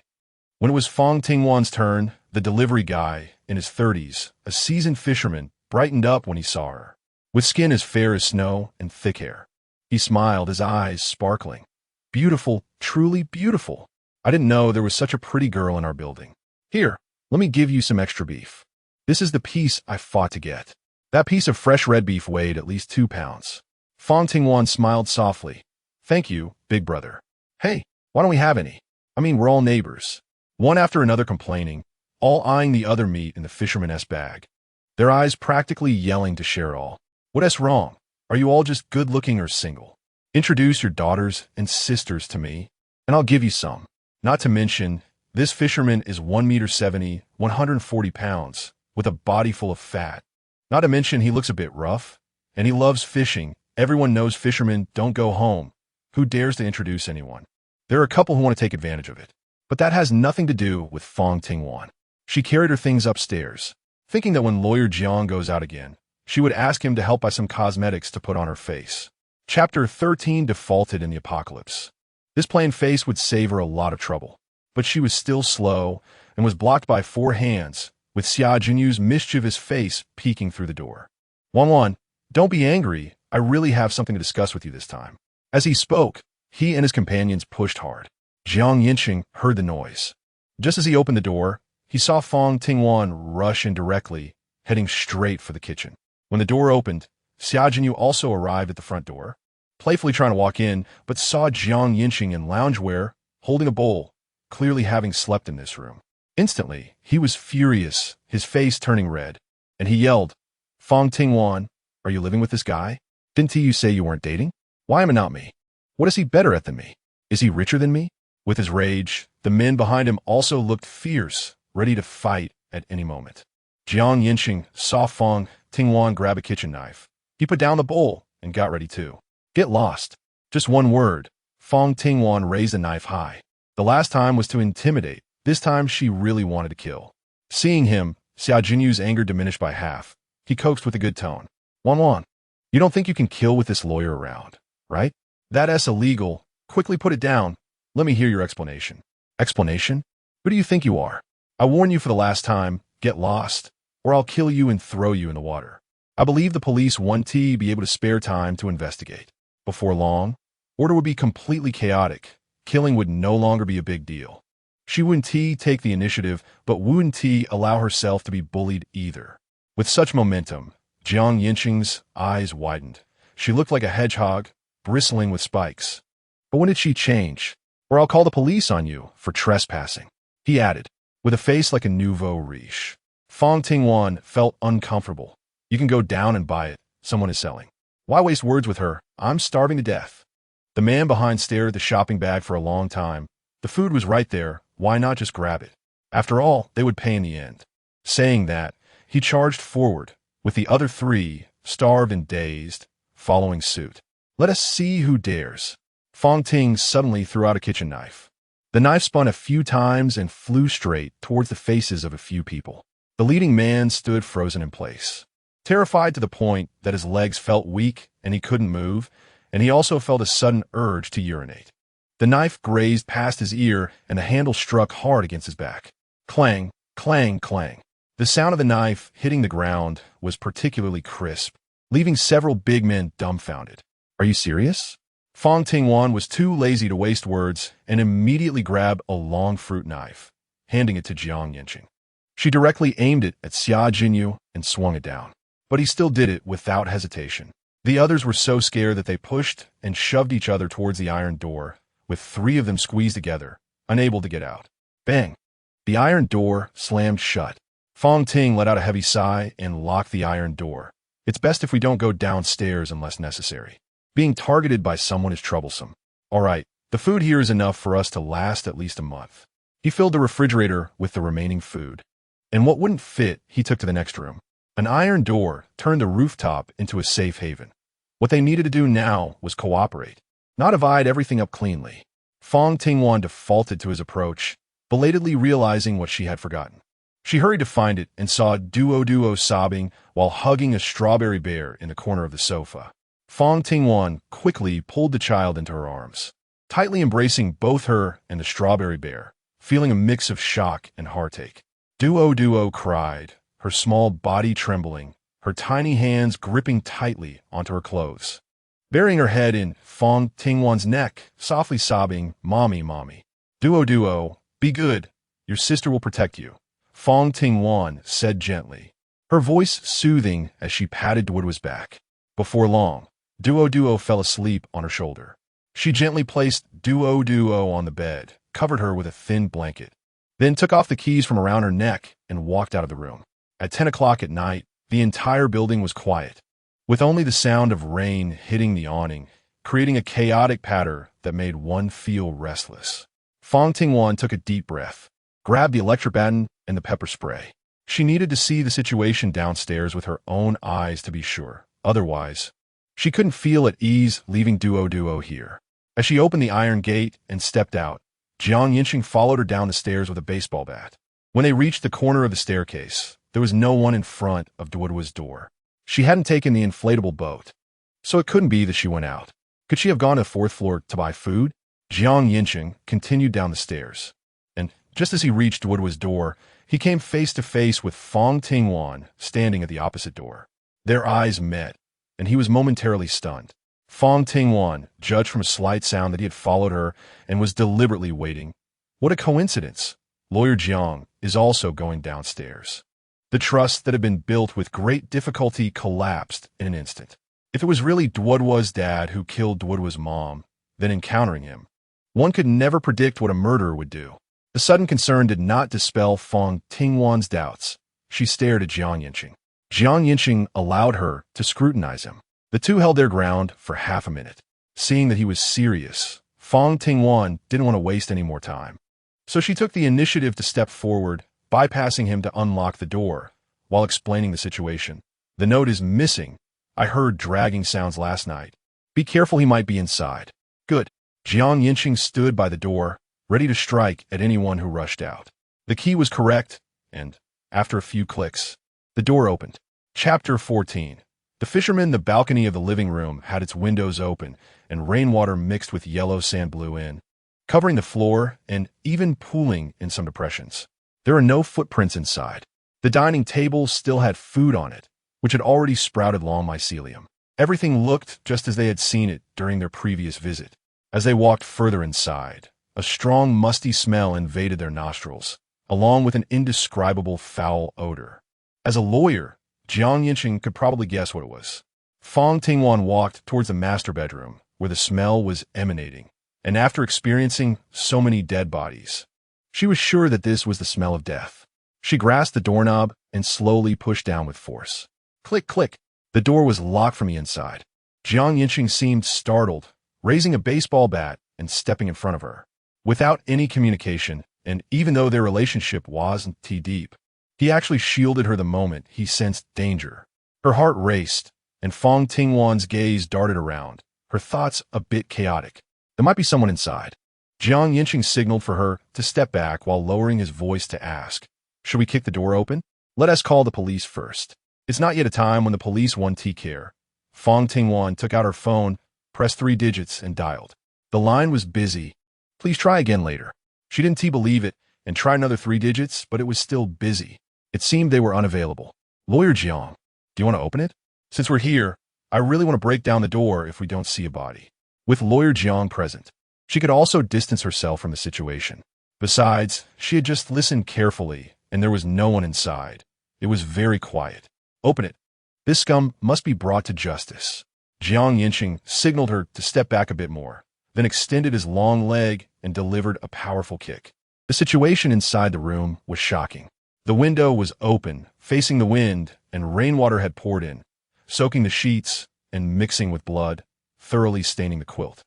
When it was Fang Tingwan's turn, the delivery guy, in his 30s, a seasoned fisherman, brightened up when he saw her. With skin as fair as snow and thick hair. He smiled, his eyes sparkling. Beautiful, truly beautiful. I didn't know there was such a pretty girl in our building. Here, let me give you some extra beef. This is the piece I fought to get. That piece of fresh red beef weighed at least 2 pounds. Fang Tingwan smiled softly. Thank you, big brother. Hey, why don't we have any? I mean, we're all neighbors. One after another complaining, all eyeing the other meat in the fisherman's bag. Their eyes practically yelling to share all. What's wrong? Are you all just good-looking or single? Introduce your daughters and sisters to me, and I'll give you some. Not to mention, this fisherman is 1.70 meters, 140 pounds, with a body full of fat. Not to mention he looks a bit rough, and he loves fishing. Everyone knows fishermen don't go home. Who dares to introduce anyone? There are a couple who want to take advantage of it. But that has nothing to do with Fang Tingwan. She carried her things upstairs, thinking that when Lawyer Jiang goes out again, she would ask him to help buy some cosmetics to put on her face. Chapter 13 defaulted in the apocalypse. This plain face would save her a lot of trouble. But she was still slow and was blocked by 4 hands, with Xia Jinyu's mischievous face peeking through the door. Wan, don't be angry. I really have something to discuss with you this time. As he spoke, he and his companions pushed hard. Yancheng heard the noise. Just as he opened the door, he saw Fang Tingwan rush in directly, heading straight for the kitchen. When the door opened, Xia Jinyu also arrived at the front door, playfully trying to walk in, but saw Yancheng in loungewear, holding a bowl, clearly having slept in this room. Instantly, he was furious, his face turning red, and he yelled, Fang Tingwan, are you living with this guy? Didn't you say you weren't dating? Why am I not me? What is he better at than me? Is he richer than me? With his rage, the men behind him also looked fierce, ready to fight at any moment. Yancheng saw Fang Tingwan grab a kitchen knife. He put down the bowl and got ready to get lost. Just one word. Fang Tingwan raised the knife high. The last time was to intimidate. This time she really wanted to kill. Seeing him, Xia Jinyu's anger diminished by half. He coaxed with a good tone. Wan, you don't think you can kill with this lawyer around, right? That's illegal. Quickly put it down. Let me hear your explanation. Explanation? Who do you think you are? I warn you for the last time, get lost, or I'll kill you and throw you in the water. I believe the police won't be able to spare time to investigate. Before long, order would be completely chaotic. Killing would no longer be a big deal. She wouldn't take the initiative, but wouldn't allow herself to be bullied either. With such momentum, Yancheng's eyes widened. She looked like a hedgehog, bristling with spikes. But when did she change? Or I'll call the police on you for trespassing, he added, with a face like a nouveau riche. Fang Tingwan felt uncomfortable. You can go down and buy it. Someone is selling. Why waste words with her? I'm starving to death. The man behind stared at the shopping bag for a long time. The food was right there. Why not just grab it? After all, they would pay in the end. Saying that, he charged forward, with the other 3, starved and dazed, following suit. Let us see who dares. Fang Ting suddenly threw out a kitchen knife. The knife spun a few times and flew straight towards the faces of a few people. The leading man stood frozen in place, terrified to the point that his legs felt weak and he couldn't move, and he also felt a sudden urge to urinate. The knife grazed past his ear and the handle struck hard against his back. Clang, clang, clang. The sound of the knife hitting the ground was particularly crisp, leaving several big men dumbfounded. Are you serious? Fang Tingwan was too lazy to waste words and immediately grabbed a long fruit knife, handing it to Yancheng. She directly aimed it at Xia Jinyu and swung it down. But he still did it without hesitation. The others were so scared that they pushed and shoved each other towards the iron door, with 3 of them squeezed together, unable to get out. Bang! The iron door slammed shut. Fang Ting let out a heavy sigh and locked the iron door, It's best if we don't go downstairs unless necessary. Being targeted by someone is troublesome. All right, the food here is enough for us to last at least a month. He filled the refrigerator with the remaining food. And what wouldn't fit, he took to the next room. An iron door turned the rooftop into a safe haven. What they needed to do now was cooperate, not divide everything up cleanly. Fang Tingwan defaulted to his approach, belatedly realizing what she had forgotten. She hurried to find it and saw Duo sobbing while hugging a strawberry bear in the corner of the sofa. Fang Tingwan quickly pulled the child into her arms, tightly embracing both her and the strawberry bear, feeling a mix of shock and heartache. Duo cried, her small body trembling, her tiny hands gripping tightly onto her clothes. Burying her head in Fang Tingwan's neck, softly sobbing, "Mommy, mommy." Duo, be good. Your sister will protect you, Fang Tingwan said gently, her voice soothing as she patted Duo's back. Before long, Duo fell asleep on her shoulder. She gently placed Duo on the bed, covered her with a thin blanket, then took off the keys from around her neck and walked out of the room. At 10 o'clock at night, the entire building was quiet, with only the sound of rain hitting the awning, creating a chaotic patter that made one feel restless. Fang Tingwan took a deep breath, grabbed the electric baton and the pepper spray. She needed to see the situation downstairs with her own eyes to be sure. Otherwise, she couldn't feel at ease leaving Duo here. As she opened the iron gate and stepped out, Yancheng followed her down the stairs with a baseball bat. When they reached the corner of the staircase, there was no one in front of Duo's door. She hadn't taken the inflatable boat, so it couldn't be that she went out. Could she have gone to the fourth floor to buy food? Yancheng continued down the stairs, and just as he reached Duo's door, he came face to face with Fang Tingwan standing at the opposite door. Their eyes met, and he was momentarily stunned. Fang Tingwan judged from a slight sound that he had followed her and was deliberately waiting. What a coincidence! Jiang is also going downstairs. The trust that had been built with great difficulty collapsed in an instant. If it was really Duo's dad who killed Duo's mom, then encountering him, one could never predict what a murderer would do. The sudden concern did not dispel Fang Tingwan's doubts. She stared at Yancheng. Yancheng allowed her to scrutinize him. The two held their ground for half a minute. Seeing that he was serious, Fang Tingwan didn't want to waste any more time. So she took the initiative to step forward, bypassing him to unlock the door, while explaining the situation. "The note is missing. I heard dragging sounds last night. Be careful, he might be inside." "Good." Yancheng stood by the door, ready to strike at anyone who rushed out. The key was correct, and, after a few clicks, the door opened. Chapter 14. The fisherman. The balcony of the living room had its windows open, and rainwater mixed with yellow sand blew in, covering the floor and even pooling in some depressions. There are no footprints inside. The dining table still had food on it, which had already sprouted long mycelium. Everything looked just as they had seen it during their previous visit. As they walked further inside, a strong, musty smell invaded their nostrils, along with an indescribable foul odor. As a lawyer, Yancheng could probably guess what it was. Fang Tingwan walked towards the master bedroom, where the smell was emanating, and after experiencing so many dead bodies, she was sure that this was the smell of death. She grasped the doorknob and slowly pushed down with force. Click, click. The door was locked from the inside. Yancheng seemed startled, raising a baseball bat and stepping in front of her. Without any communication, and even though their relationship wasn't too deep, he actually shielded her the moment he sensed danger. Her heart raced, and Fang Tingwan's gaze darted around, her thoughts a bit chaotic. There might be someone inside. Yancheng signaled for her to step back while lowering his voice to ask, "Should we kick the door open? Let us call the police first." It's not yet a time when the police won't take care. Fang Tingwan took out her phone, pressed 3 digits, and dialed. The line was busy. "Please try again later." She didn't believe it and tried another 3 digits, but it was still busy. It seemed they were unavailable. "Jiang, do you want to open it? Since we're here, I really want to break down the door if we don't see a body." With Jiang present, she could also distance herself from the situation. Besides, she had just listened carefully, and there was no one inside. It was very quiet. "Open it. This scum must be brought to justice." Yancheng signaled her to step back a bit more, then extended his long leg and delivered a powerful kick. The situation inside the room was shocking. The window was open, facing the wind, and rainwater had poured in, soaking the sheets and mixing with blood, thoroughly staining the quilt.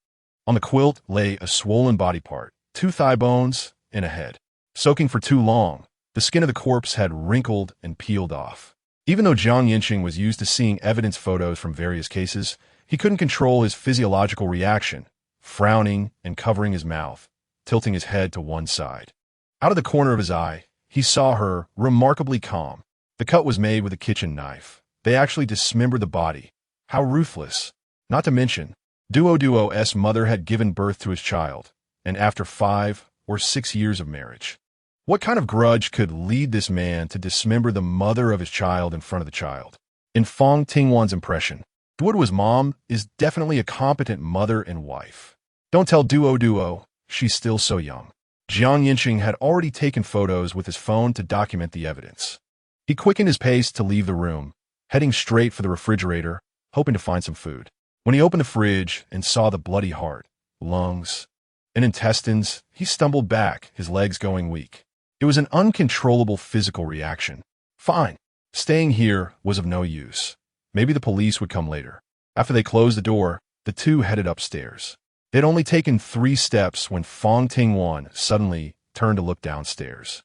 On the quilt lay a swollen body part, 2 thigh bones, and a head. Soaking for too long, the skin of the corpse had wrinkled and peeled off. Even though Jiang Yancheng was used to seeing evidence photos from various cases, he couldn't control his physiological reaction, frowning and covering his mouth, tilting his head to one side. Out of the corner of his eye, he saw her, remarkably calm. The cut was made with a kitchen knife. They actually dismembered the body. How ruthless. Not to mention, Duo's mother had given birth to his child, and after 5 or 6 years of marriage. What kind of grudge could lead this man to dismember the mother of his child in front of the child? In Fang Tingwan's impression, Duo's mom is definitely a competent mother and wife. Don't tell Duo, she's still so young. Jiang Yancheng had already taken photos with his phone to document the evidence. He quickened his pace to leave the room, heading straight for the refrigerator, hoping to find some food. When he opened the fridge and saw the bloody heart, lungs, and intestines, he stumbled back, his legs going weak. It was an uncontrollable physical reaction. Fine. Staying here was of no use. Maybe the police would come later. After they closed the door, the two headed upstairs. They had only taken 3 steps when Fang Tingwan suddenly turned to look downstairs.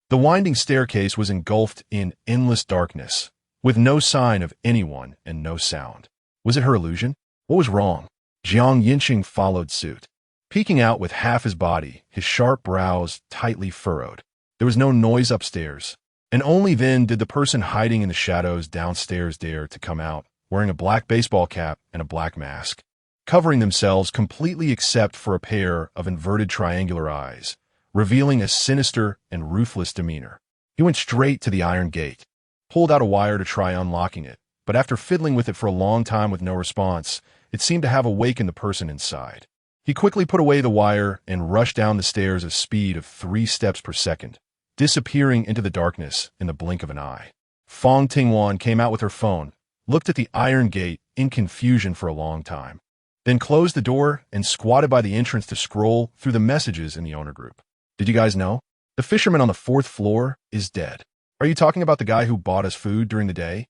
The winding staircase was engulfed in endless darkness, with no sign of anyone and no sound. Was it her illusion? What was wrong? Jiang Yancheng followed suit. Peeking out with half his body, his sharp brows tightly furrowed. There was no noise upstairs, and only then did the person hiding in the shadows downstairs dare to come out, wearing a black baseball cap and a black mask, covering themselves completely except for a pair of inverted triangular eyes, revealing a sinister and ruthless demeanor. He went straight to the iron gate, pulled out a wire to try unlocking it, but after fiddling with it for a long time with no response, it seemed to have awakened the person inside. He quickly put away the wire and rushed down the stairs at a speed of 3 steps per second, disappearing into the darkness in the blink of an eye. Fang Tingwan came out with her phone, looked at the iron gate in confusion for a long time, then closed the door and squatted by the entrance to scroll through the messages in the owner group. Did you guys know? The fisherman on the 4th floor is dead. Are you talking about the guy who bought us food during the day?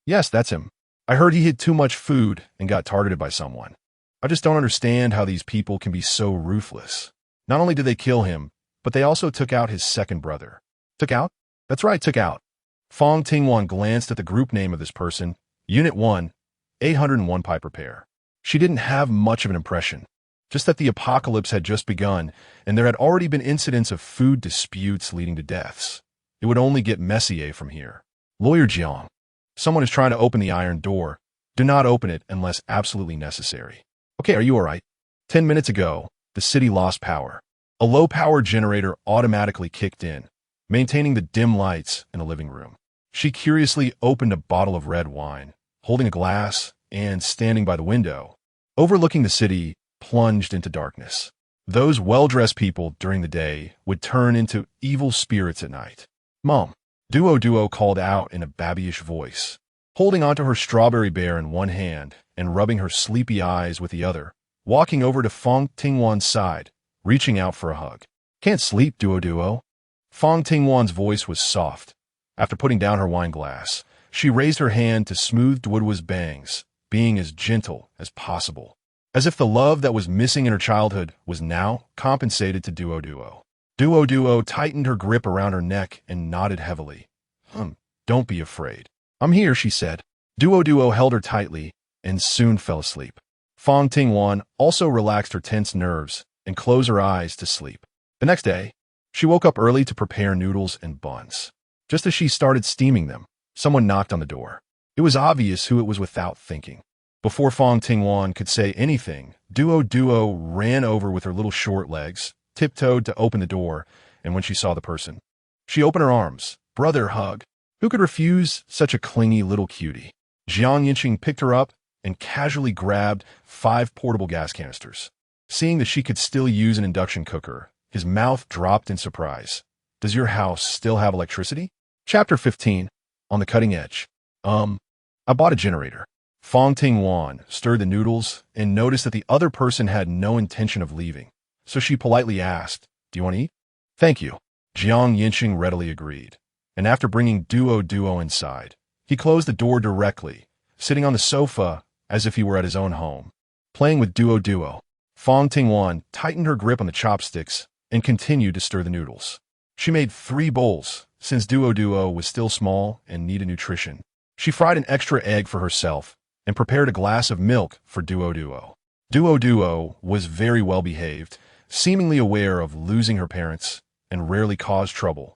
Yes, that's him. I heard he hid too much food and got targeted by someone. I just don't understand how these people can be so ruthless. Not only did they kill him, but they also took out his second brother. Took out? That's right, took out. Fang Tingwan glanced at the group name of this person, Unit 1, 801 pipe repair. She didn't have much of an impression, just that the apocalypse had just begun, and there had already been incidents of food disputes leading to deaths. It would only get messier from here. Lawyer Jiang. Someone is trying to open the iron door. Do not open it unless absolutely necessary. Okay, are you all right? 10 minutes ago, the city lost power. A low-power generator automatically kicked in, maintaining the dim lights in the living room. She curiously opened a bottle of red wine, holding a glass, and standing by the window, overlooking the city, plunged into darkness. Those well-dressed people during the day would turn into evil spirits at night. Mom, Duo called out in a babyish voice, holding onto her strawberry bear in one hand and rubbing her sleepy eyes with the other, walking over to Fang Tingwan's side, reaching out for a hug. Can't sleep, Duo. Fang Tingwan's voice was soft. After putting down her wine glass, she raised her hand to smooth Duo's bangs, being as gentle as possible, as if the love that was missing in her childhood was now compensated to Duo. Duo tightened her grip around her neck and nodded heavily. Don't be afraid. I'm here, she said. Duo held her tightly and soon fell asleep. Fang Tingwan also relaxed her tense nerves and closed her eyes to sleep. The next day, she woke up early to prepare noodles and buns. Just as she started steaming them, someone knocked on the door. It was obvious who it was without thinking. Before Fang Tingwan could say anything, Duo ran over with her little short legs, tiptoed to open the door, and when she saw the person, she opened her arms. Brother hug. Who could refuse such a clingy little cutie? Jiang Yancheng picked her up and casually grabbed 5 portable gas canisters. Seeing that she could still use an induction cooker, his mouth dropped in surprise. Does your house still have electricity? Chapter 15. On the cutting edge. I bought a generator. Fang Tingwan stirred the noodles and noticed that the other person had no intention of leaving, so she politely asked, Do you want to eat? Thank you. Jiang Yancheng readily agreed, and after bringing Duo inside, he closed the door directly, sitting on the sofa as if he were at his own home, playing with duo. Fang Tingwan tightened her grip on the chopsticks and continued to stir the noodles. She made 3 bowls, since duo was still small and needed nutrition. She fried an extra egg for herself and prepared a glass of milk for duo. Duo was very well behaved, seemingly aware of losing her parents, and rarely caused trouble,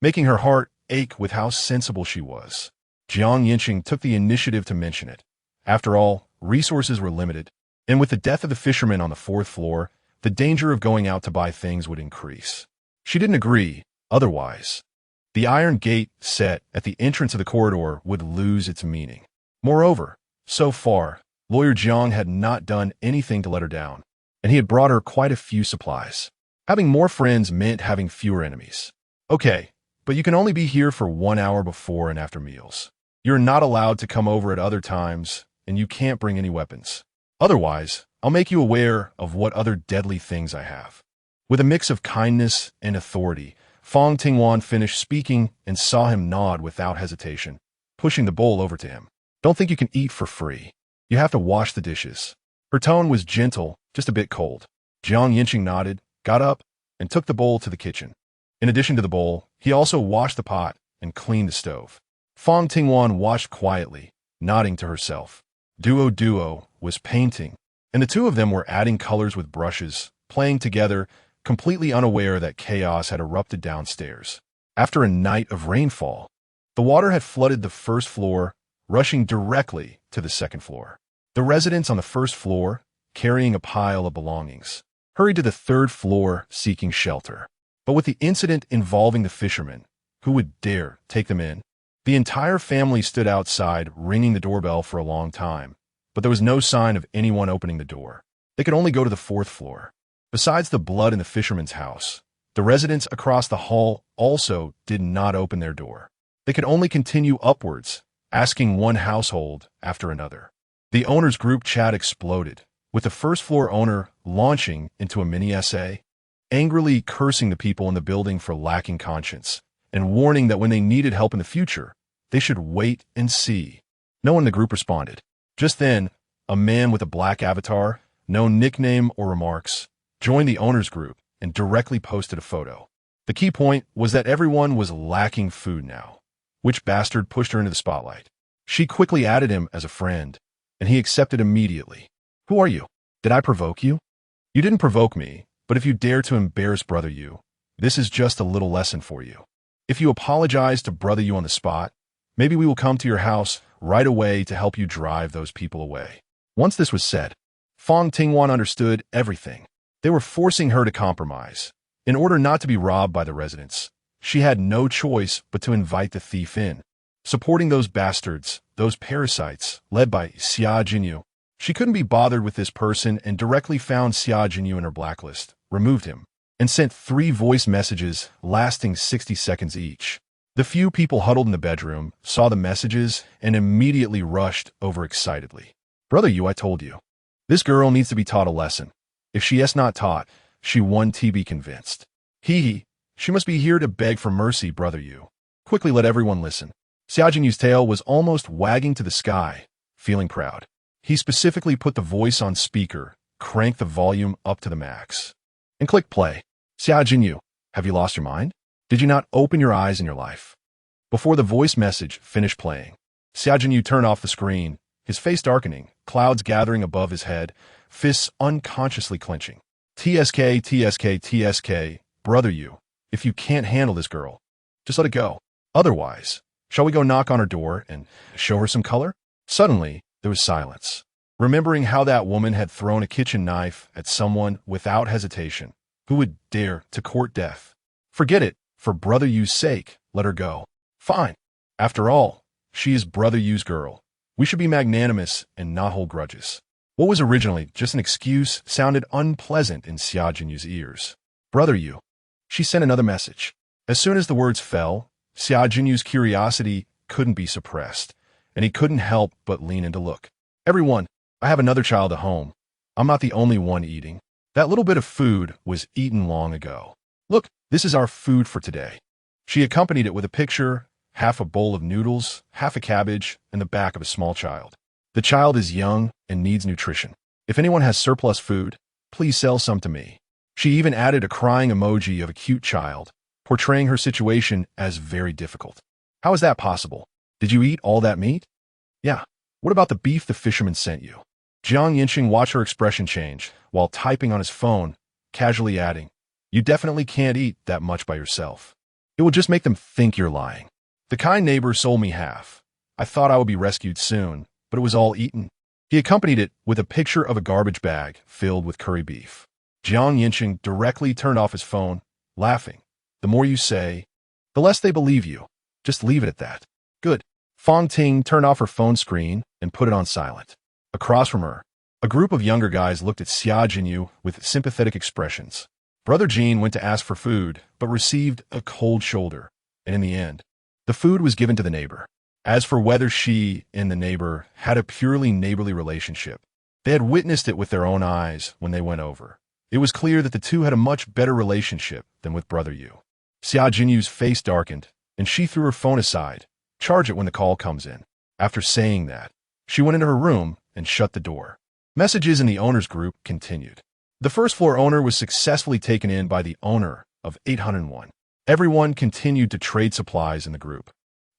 making her heart ache with how sensible she was. Yancheng took the initiative to mention it. After all, resources were limited, and with the death of the fisherman on the 4th floor, the danger of going out to buy things would increase. She didn't agree, otherwise. The iron gate set at the entrance of the corridor would lose its meaning. Moreover, so far, Lawyer Jiang had not done anything to let her down, and he had brought her quite a few supplies. Having more friends meant having fewer enemies. Okay, but you can only be here for 1 hour before and after meals. You're not allowed to come over at other times, and you can't bring any weapons. Otherwise, I'll make you aware of what other deadly things I have. With a mix of kindness and authority, Fang Tingwan finished speaking and saw him nod without hesitation, pushing the bowl over to him. Don't think you can eat for free. You have to wash the dishes. Her tone was gentle, just a bit cold. Yancheng nodded, got up, and took the bowl to the kitchen. In addition to the bowl, he also washed the pot and cleaned the stove. Fang Tingwan watched quietly, nodding to herself. Duo was painting, and the two of them were adding colors with brushes, playing together, completely unaware that chaos had erupted downstairs. After a night of rainfall, the water had flooded the 1st floor, rushing directly to the 2nd floor. The residents on the 1st floor, carrying a pile of belongings, hurried to the 3rd floor seeking shelter. But with the incident involving the fisherman, who would dare take them in? The entire family stood outside, ringing the doorbell for a long time, but there was no sign of anyone opening the door. They could only go to the 4th floor. Besides the blood in the fisherman's house, the residents across the hall also did not open their door. They could only continue upwards, asking one household after another. The owner's group chat exploded, with the 1st floor owner launching into a mini essay, angrily cursing the people in the building for lacking conscience, and warning that when they needed help in the future, they should wait and see. No one in the group responded. Just then, a man with a black avatar, no nickname or remarks, joined the owner's group and directly posted a photo. The key point was that everyone was lacking food now. Which bastard pushed her into the spotlight? She quickly added him as a friend, and he accepted immediately. Who are you? Did I provoke you? You didn't provoke me, but if you dare to embarrass Brother You, this is just a little lesson for you. If you apologize to Brother You on the spot, maybe we will come to your house right away to help you drive those people away. Once this was said, Fang Tingwan understood everything. They were forcing her to compromise. In order not to be robbed by the residents, she had no choice but to invite the thief in. Supporting those bastards, those parasites, led by Xia Jinyu. She couldn't be bothered with this person and directly found Xia Jinyu in her blacklist, removed him, and sent 3 voice messages lasting 60 seconds each. The few people huddled in the bedroom saw the messages and immediately rushed over excitedly. Brother You, I told you. This girl needs to be taught a lesson. If she has not taught, she won to be convinced. He, she must be here to beg for mercy, Brother You. Quickly let everyone listen. Xia Jinyu's tail was almost wagging to the sky, feeling proud. He specifically put the voice on speaker, cranked the volume up to the max, and clicked play. Xia Jinyu, have you lost your mind? Did you not open your eyes in your life? Before the voice message finished playing, Xia Jinyu turned off the screen, his face darkening, clouds gathering above his head, fists unconsciously clenching. TSK, Brother You, if you can't handle this girl, just let it go. Otherwise, shall we go knock on her door and show her some color? Suddenly, there was silence. Remembering how that woman had thrown a kitchen knife at someone without hesitation, who would dare to court death. Forget it, for Brother You's sake, let her go. Fine. After all, she is Brother You's girl. We should be magnanimous and not hold grudges. What was originally just an excuse sounded unpleasant in Xia Jinyu's ears. Brother You. She sent another message. As soon as the words fell, Xia Jinyu's curiosity couldn't be suppressed, and he couldn't help but lean in to look. Everyone, I have another child at home. I'm not the only one eating. That little bit of food was eaten long ago. Look, this is our food for today. She accompanied it with a picture, half a bowl of noodles, half a cabbage, and the back of a small child. The child is young and needs nutrition. If anyone has surplus food, please sell some to me. She even added a crying emoji of a cute child, portraying her situation as very difficult. How is that possible? Did you eat all that meat? Yeah. What about the beef the fisherman sent you? Yancheng watched her expression change while typing on his phone, casually adding, "You definitely can't eat that much by yourself. It will just make them think you're lying. The kind neighbor sold me half. I thought I would be rescued soon, but it was all eaten." He accompanied it with a picture of a garbage bag filled with curry beef. Yancheng directly turned off his phone, laughing. The more you say, the less they believe you. Just leave it at that. Good. Fang Tingwan turned off her phone screen and put it on silent. Across from her, a group of younger guys looked at Xia Jinyu with sympathetic expressions. Brother Jean went to ask for food, but received a cold shoulder, and in the end, the food was given to the neighbor. As for whether she and the neighbor had a purely neighborly relationship, they had witnessed it with their own eyes when they went over. It was clear that the two had a much better relationship than with Brother Yu. Xia Jinyu's face darkened, and she threw her phone aside. Charge it when the call comes in. After saying that, she went into her room and shut the door. Messages in the owner's group continued. The first floor owner was successfully taken in by the owner of 801. Everyone continued to trade supplies in the group,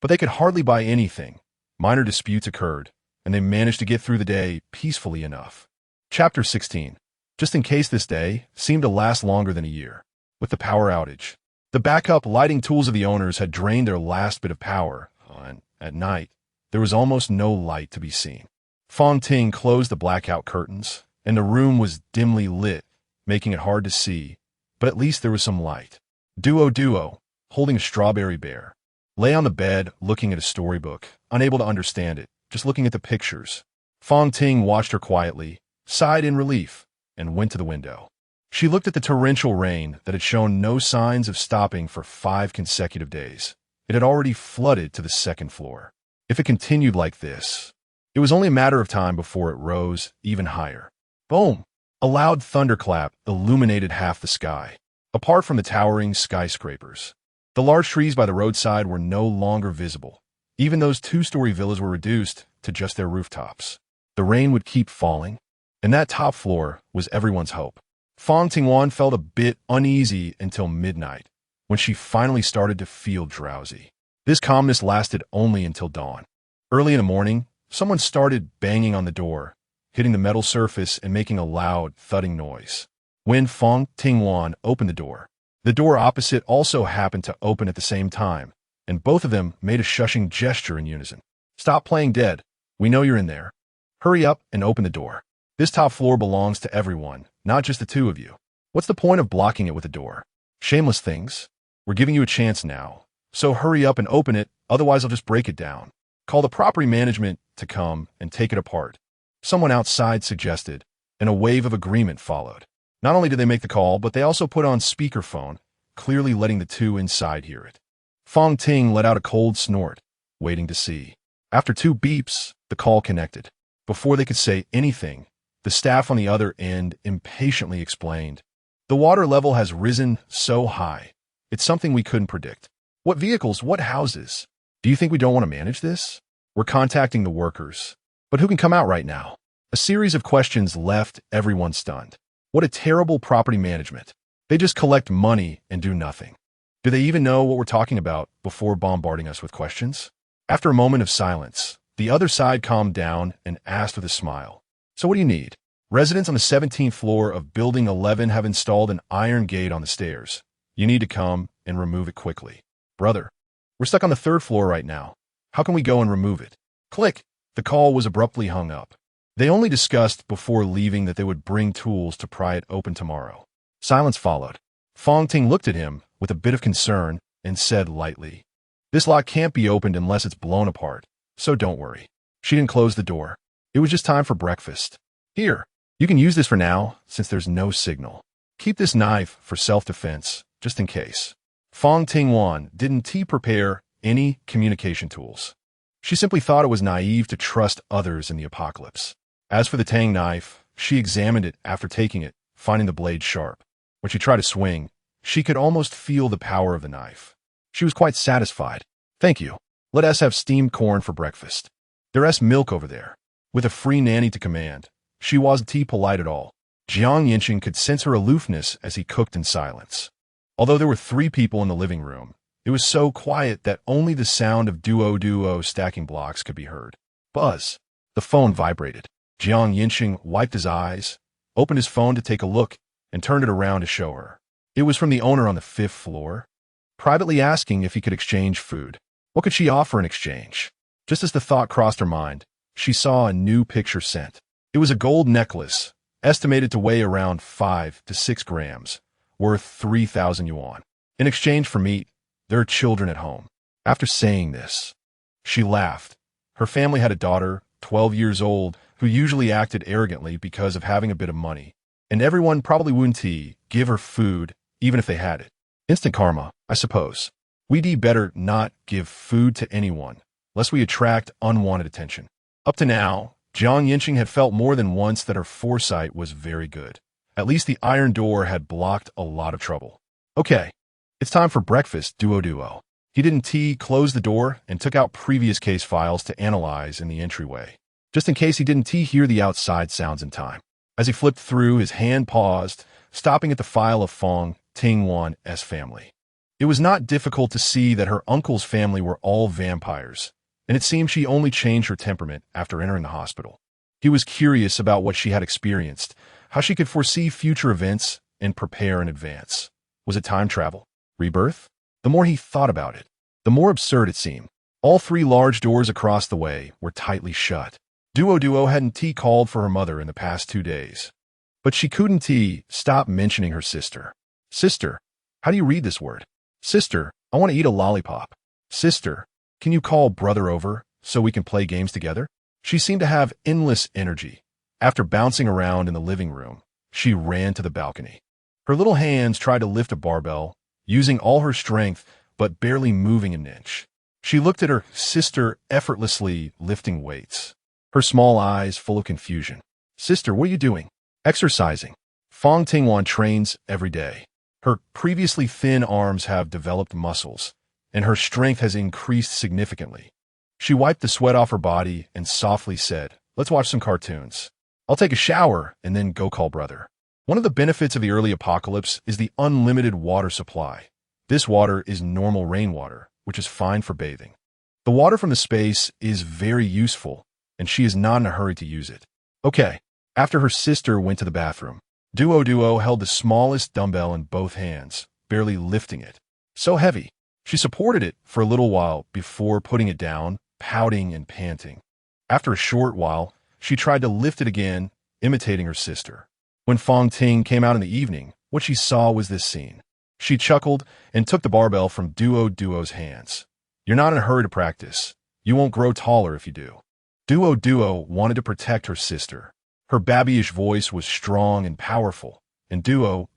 but they could hardly buy anything. Minor disputes occurred, and they managed to get through the day peacefully enough. Chapter 16. Just in case this day seemed to last longer than a year. With the power outage, the backup lighting tools of the owners had drained their last bit of power, and at night, there was almost no light to be seen. Fang Ting closed the blackout curtains, and the room was dimly lit, making it hard to see, but at least there was some light. Duo, holding a strawberry bear, lay on the bed looking at a storybook, unable to understand it, just looking at the pictures. Fang Ting watched her quietly, sighed in relief, and went to the window. She looked at the torrential rain that had shown no signs of stopping for 5 consecutive days. It had already flooded to the second floor. If it continued like this, it was only a matter of time before it rose even higher. Boom! A loud thunderclap illuminated half the sky. Apart from the towering skyscrapers, the large trees by the roadside were no longer visible. Even those 2-story villas were reduced to just their rooftops. The rain would keep falling, and that top floor was everyone's hope. Fang Tingwan felt a bit uneasy until midnight, when she finally started to feel drowsy. This calmness lasted only until dawn. Early in the morning, someone started banging on the door, hitting the metal surface and making a loud, thudding noise. When Fang Tingwan opened the door opposite also happened to open at the same time, and both of them made a shushing gesture in unison. "Stop playing dead. We know you're in there. Hurry up and open the door. This top floor belongs to everyone, not just the two of you. What's the point of blocking it with a door? Shameless things. We're giving you a chance now, so hurry up and open it, otherwise I'll just break it down. Call the property management to come and take it apart," someone outside suggested, and a wave of agreement followed. Not only did they make the call, but they also put on speakerphone, clearly letting the two inside hear it. Fang Ting let out a cold snort, waiting to see. After 2 beeps, the call connected. Before they could say anything, the staff on the other end impatiently explained, "The water level has risen so high. It's something we couldn't predict. What vehicles, what houses? Do you think we don't want to manage this? We're contacting the workers. But who can come out right now?" A series of questions left everyone stunned. What a terrible property management. They just collect money and do nothing. Do they even know what we're talking about before bombarding us with questions? After a moment of silence, the other side calmed down and asked with a smile, "So what do you need?" "Residents on the 17th floor of Building 11 have installed an iron gate on the stairs. You need to come and remove it quickly." "Brother, we're stuck on the 3rd floor right now. How can we go and remove it?" Click! The call was abruptly hung up. They only discussed before leaving that they would bring tools to pry it open tomorrow. Silence followed. Fang Ting looked at him with a bit of concern and said lightly, "This lock can't be opened unless it's blown apart, so don't worry." She didn't close the door. It was just time for breakfast. "Here, you can use this for now, since there's no signal. Keep this knife for self-defense, just in case." Fang Tingwan didn't prepare any communication tools. She simply thought it was naive to trust others in the apocalypse. As for the Tang knife, she examined it after taking it, finding the blade sharp. When she tried to swing, she could almost feel the power of the knife. She was quite satisfied. "Thank you. Let us have steamed corn for breakfast. There's milk over there." With a free nanny to command, she wasn't polite at all. Yancheng could sense her aloofness as he cooked in silence. Although there were 3 people in the living room, it was so quiet that only the sound of duo stacking blocks could be heard. Buzz. The phone vibrated. Yancheng wiped his eyes, opened his phone to take a look, and turned it around to show her. It was from the owner on the 5th floor, privately asking if he could exchange food. What could she offer in exchange? Just as the thought crossed her mind, she saw a new picture sent. It was a gold necklace, estimated to weigh around 5 to 6 grams, worth 3,000 yuan. In exchange for meat, there are children at home. After saying this, she laughed. Her family had a daughter, 12 years old, who usually acted arrogantly because of having a bit of money. And everyone probably wouldn't give her food, even if they had it. Instant karma, I suppose. We'd better not give food to anyone, lest we attract unwanted attention. Up to now, Yancheng had felt more than once that her foresight was very good. At least the iron door had blocked a lot of trouble. Okay, it's time for breakfast, duo. He didn't close the door and took out previous case files to analyze in the entryway, just in case he didn't hear the outside sounds in time. As he flipped through, his hand paused, stopping at the file of Fang Tingwan's family. It was not difficult to see that her uncle's family were all vampires, and it seemed she only changed her temperament after entering the hospital. He was curious about what she had experienced, how she could foresee future events and prepare in advance. Was it time travel? Rebirth? The more he thought about it, the more absurd it seemed. All 3 large doors across the way were tightly shut. Duo hadn't called for her mother in the past 2 days. But she couldn't stop mentioning her sister. Sister, how do you read this word? Sister, I want to eat a lollipop. Sister, can you call brother over so we can play games together? She seemed to have endless energy. After bouncing around in the living room, she ran to the balcony. Her little hands tried to lift a barbell, using all her strength but barely moving an inch. She looked at her sister effortlessly lifting weights, her small eyes full of confusion. Sister, what are you doing? Exercising. Fang Tingwan trains every day. Her previously thin arms have developed muscles, and her strength has increased significantly. She wiped the sweat off her body and softly said, "Let's watch some cartoons. I'll take a shower and then go call brother." One of the benefits of the early apocalypse is the unlimited water supply. This water is normal rainwater, which is fine for bathing. The water from the space is very useful, and she is not in a hurry to use it. Okay, after her sister went to the bathroom, Duo held the smallest dumbbell in both hands, barely lifting it. So heavy. She supported it for a little while before putting it down, pouting and panting. After a short while, she tried to lift it again, imitating her sister. When Fang Ting came out in the evening, what she saw was this scene. She chuckled and took the barbell from Duo's hands. "You're not in a hurry to practice. You won't grow taller if you do." Duo wanted to protect her sister. Her babyish voice was strong and powerful, and Duo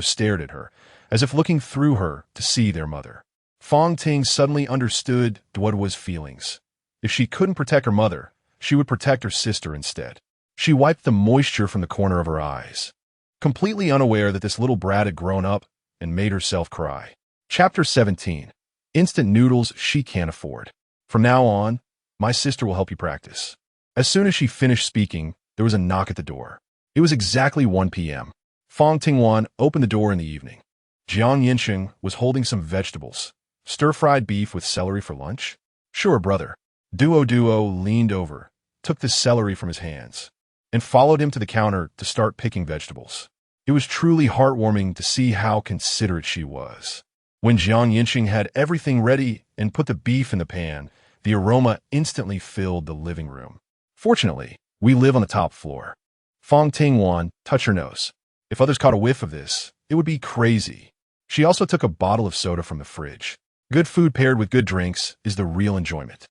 stared at her, as if looking through her to see their mother. Fang Ting suddenly understood Duo's feelings. If she couldn't protect her mother, she would protect her sister instead. She wiped the moisture from the corner of her eyes, completely unaware that this little brat had grown up and made herself cry. Chapter 17. Instant noodles she can't afford. From now on, my sister will help you practice. As soon as she finished speaking, there was a knock at the door. It was exactly 1 p.m. Fang Tingwan opened the door in the evening. Yancheng was holding some vegetables. Stir-fried beef with celery for lunch? Sure, brother. Duo leaned over, took the celery from his hands, and followed him to the counter to start picking vegetables. It was truly heartwarming to see how considerate she was. When Yancheng had everything ready and put the beef in the pan, the aroma instantly filled the living room. Fortunately, we live on the top floor. Fang Tingwan touched her nose. If others caught a whiff of this, it would be crazy. She also took a bottle of soda from the fridge. Good food paired with good drinks is the real enjoyment.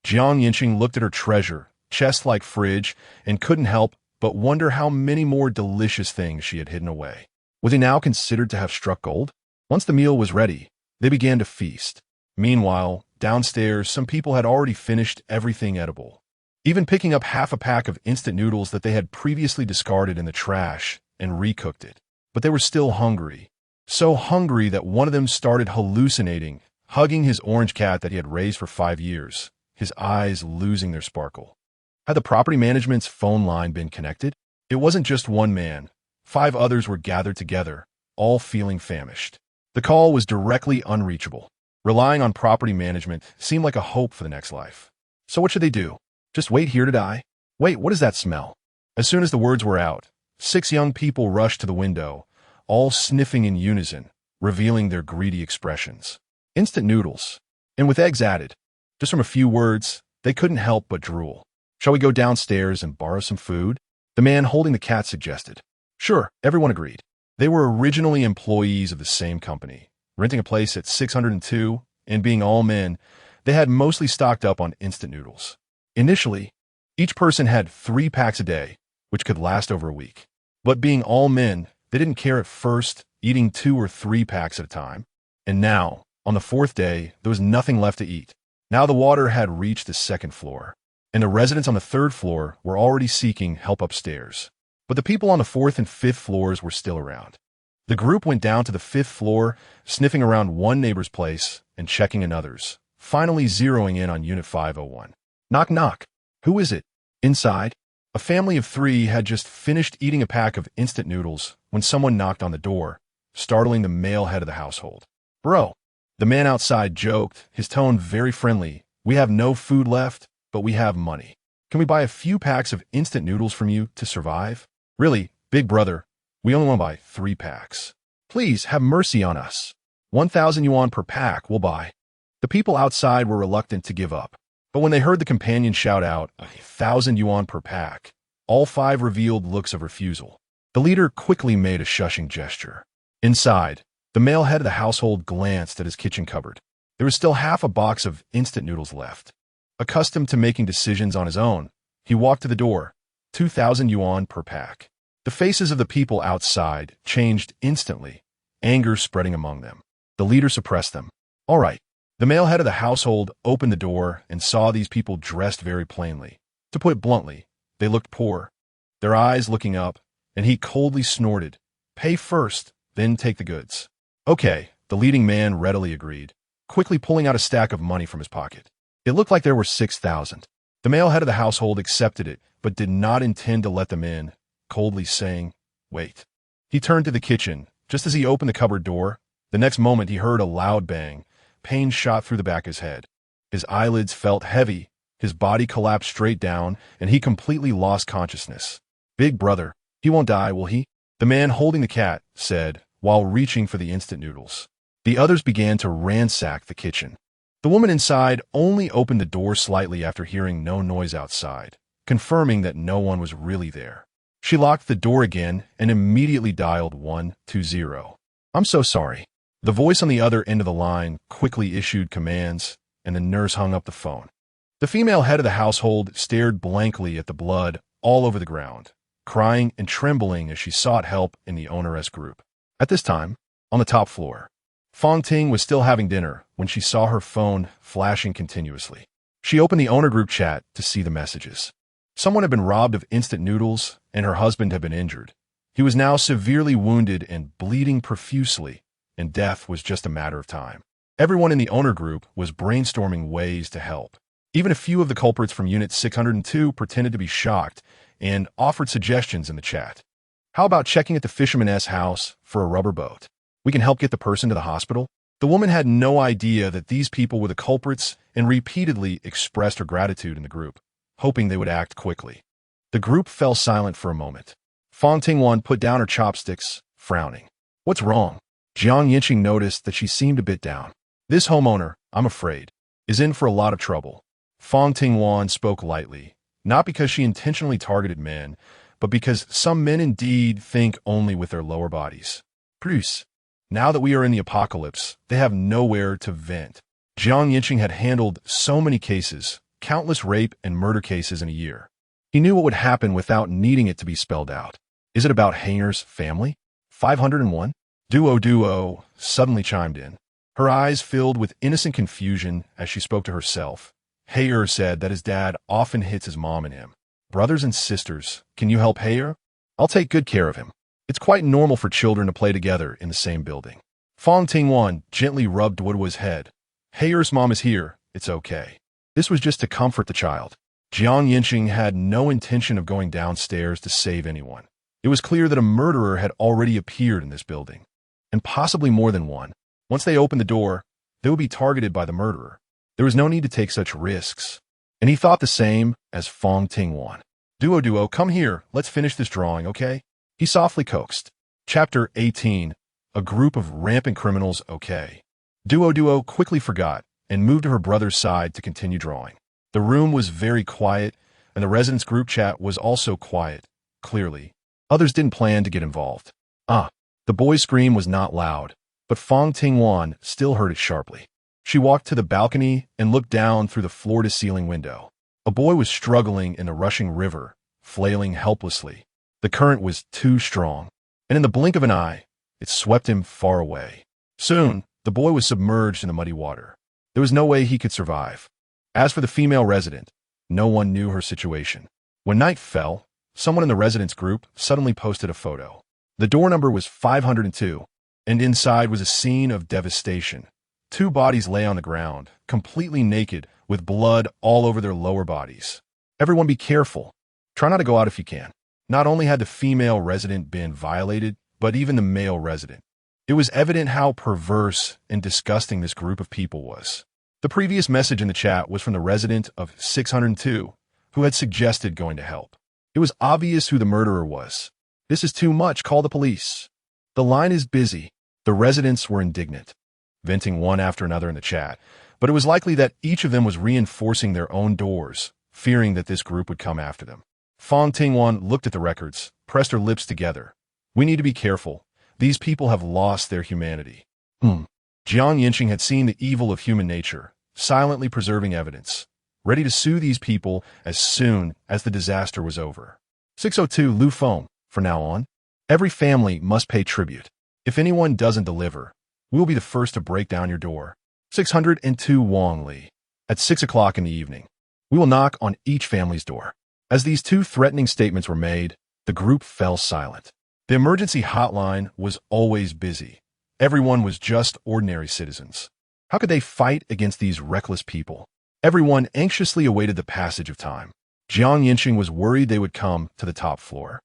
Yancheng looked at her treasure, chest-like fridge, and couldn't help but wonder how many more delicious things she had hidden away. Was he now considered to have struck gold? Once the meal was ready, they began to feast. Meanwhile, downstairs, some people had already finished everything edible, even picking up half a pack of instant noodles that they had previously discarded in the trash and recooked it. But they were still hungry. So hungry that one of them started hallucinating, hugging his orange cat that he had raised for 5 years, his eyes losing their sparkle. Had the property management's phone line been connected? It wasn't just one man. 5 others were gathered together, all feeling famished. The call was directly unreachable. Relying on property management seemed like a hope for the next life. So what should they do? Just wait here to die? Wait, what is that smell? As soon as the words were out, 6 young people rushed to the window, all sniffing in unison, revealing their greedy expressions. Instant noodles. And with eggs added. Just from a few words, they couldn't help but drool. Shall we go downstairs and borrow some food? The man holding the cat suggested. Sure, everyone agreed. They were originally employees of the same company, renting a place at 602, and being all men, they had mostly stocked up on instant noodles. Initially, each person had 3 packs a day, which could last over a week. But being all men, they didn't care at first, eating 2 or 3 packs at a time. And now, on the 4th day, there was nothing left to eat. Now the water had reached the 2nd floor, and the residents on the 3rd floor were already seeking help upstairs. But the people on the 4th and 5th floors were still around. The group went down to the 5th floor, sniffing around one neighbor's place and checking another's, finally zeroing in on Unit 501. Knock, knock. Who is it? Inside, a family of 3 had just finished eating a pack of instant noodles when someone knocked on the door, startling the male head of the household. Bro, the man outside joked, his tone very friendly. We have no food left, but we have money. Can we buy a few packs of instant noodles from you to survive? Really, big brother, we only want to buy 3 packs. Please have mercy on us. 1,000 yuan per pack we'll buy. The people outside were reluctant to give up. But when they heard the companion shout out, 1,000 yuan per pack, all 5 revealed looks of refusal. The leader quickly made a shushing gesture. Inside, the male head of the household glanced at his kitchen cupboard. There was still half a box of instant noodles left. Accustomed to making decisions on his own, he walked to the door. 2,000 yuan per pack. The faces of the people outside changed instantly, anger spreading among them. The leader suppressed them. All right. The male head of the household opened the door and saw these people dressed very plainly. To put it bluntly, they looked poor, their eyes looking up, and he coldly snorted, "Pay first, then take the goods." Okay, the leading man readily agreed, quickly pulling out a stack of money from his pocket. It looked like there were 6,000. The male head of the household accepted it, but did not intend to let them in, coldly saying, "Wait." He turned to the kitchen. Just as he opened the cupboard door, the next moment he heard a loud bang. Pain shot through the back of his head. His eyelids felt heavy, his body collapsed straight down, and he completely lost consciousness. Big brother, he won't die, will he? The man holding the cat said, while reaching for the instant noodles. The others began to ransack the kitchen. The woman inside only opened the door slightly after hearing no noise outside, confirming that no one was really there. She locked the door again and immediately dialed 120. "I'm so sorry." The voice on the other end of the line quickly issued commands, and the nurse hung up the phone. The female head of the household stared blankly at the blood all over the ground, crying and trembling as she sought help in the owneress group. At this time, on the top floor, Fang Tingwan was still having dinner when she saw her phone flashing continuously. She opened the owner group chat to see the messages. Someone had been robbed of instant noodles, and her husband had been injured. He was now severely wounded and bleeding profusely, and death was just a matter of time. Everyone in the owner group was brainstorming ways to help. Even a few of the culprits from Unit 602 pretended to be shocked and offered suggestions in the chat. How about checking at the fisherman's house for a rubber boat? We can help get the person to the hospital. The woman had no idea that these people were the culprits and repeatedly expressed her gratitude in the group, hoping they would act quickly. The group fell silent for a moment. Fang Tingwan put down her chopsticks, frowning. "What's wrong?" Yancheng noticed that she seemed a bit down. "This homeowner, I'm afraid, is in for a lot of trouble." Fang Tingwan spoke lightly, not because she intentionally targeted men, but because some men indeed think only with their lower bodies. Plus, now that we are in the apocalypse, they have nowhere to vent. Yancheng had handled so many cases, countless rape and murder cases in a year. He knew what would happen without needing it to be spelled out. Is it about Hanger's family? 501? Duo suddenly chimed in. Her eyes filled with innocent confusion as she spoke to herself. Hayer said that his dad often hits his mom and him. Brothers and sisters, can you help Hayer? I'll take good care of him. It's quite normal for children to play together in the same building. Fang Tingwan gently rubbed Woodwa's head. Hayer's mom is here. It's okay. This was just to comfort the child. Yancheng had no intention of going downstairs to save anyone. It was clear that a murderer had already appeared in this building, and possibly more than one. Once they opened the door, they would be targeted by the murderer. There was no need to take such risks. And he thought the same as Fang Tingwan. Duo, come here, let's finish this drawing, okay? He softly coaxed. Chapter 18. A group of rampant criminals, okay. Duo quickly forgot and moved to her brother's side to continue drawing. The room was very quiet, and the residents' group chat was also quiet, clearly. Others didn't plan to get involved. The boy's scream was not loud, but Fang Tingwan still heard it sharply. She walked to the balcony and looked down through the floor-to-ceiling window. A boy was struggling in a rushing river, flailing helplessly. The current was too strong, and in the blink of an eye, it swept him far away. Soon, the boy was submerged in the muddy water. There was no way he could survive. As for the female resident, no one knew her situation. When night fell, someone in the residents' group suddenly posted a photo. The door number was 502, and inside was a scene of devastation. 2 bodies lay on the ground, completely naked, with blood all over their lower bodies. Everyone be careful. Try not to go out if you can. Not only had the female resident been violated, but even the male resident. It was evident how perverse and disgusting this group of people was. The previous message in the chat was from the resident of 602, who had suggested going to help. It was obvious who the murderer was. This is too much, call the police. The line is busy. The residents were indignant, venting one after another in the chat, but it was likely that each of them was reinforcing their own doors, fearing that this group would come after them. Fang Tingwan looked at the records, pressed her lips together. We need to be careful. These people have lost their humanity. Yancheng had seen the evil of human nature, silently preserving evidence, ready to sue these people as soon as the disaster was over. 602 Lu Feng, from now on, every family must pay tribute. If anyone doesn't deliver, we will be the first to break down your door. 602 Wang Li. At 6 o'clock in the evening, we will knock on each family's door. As these 2 threatening statements were made, the group fell silent. The emergency hotline was always busy. Everyone was just ordinary citizens. How could they fight against these reckless people? Everyone anxiously awaited the passage of time. Yancheng was worried they would come to the top floor,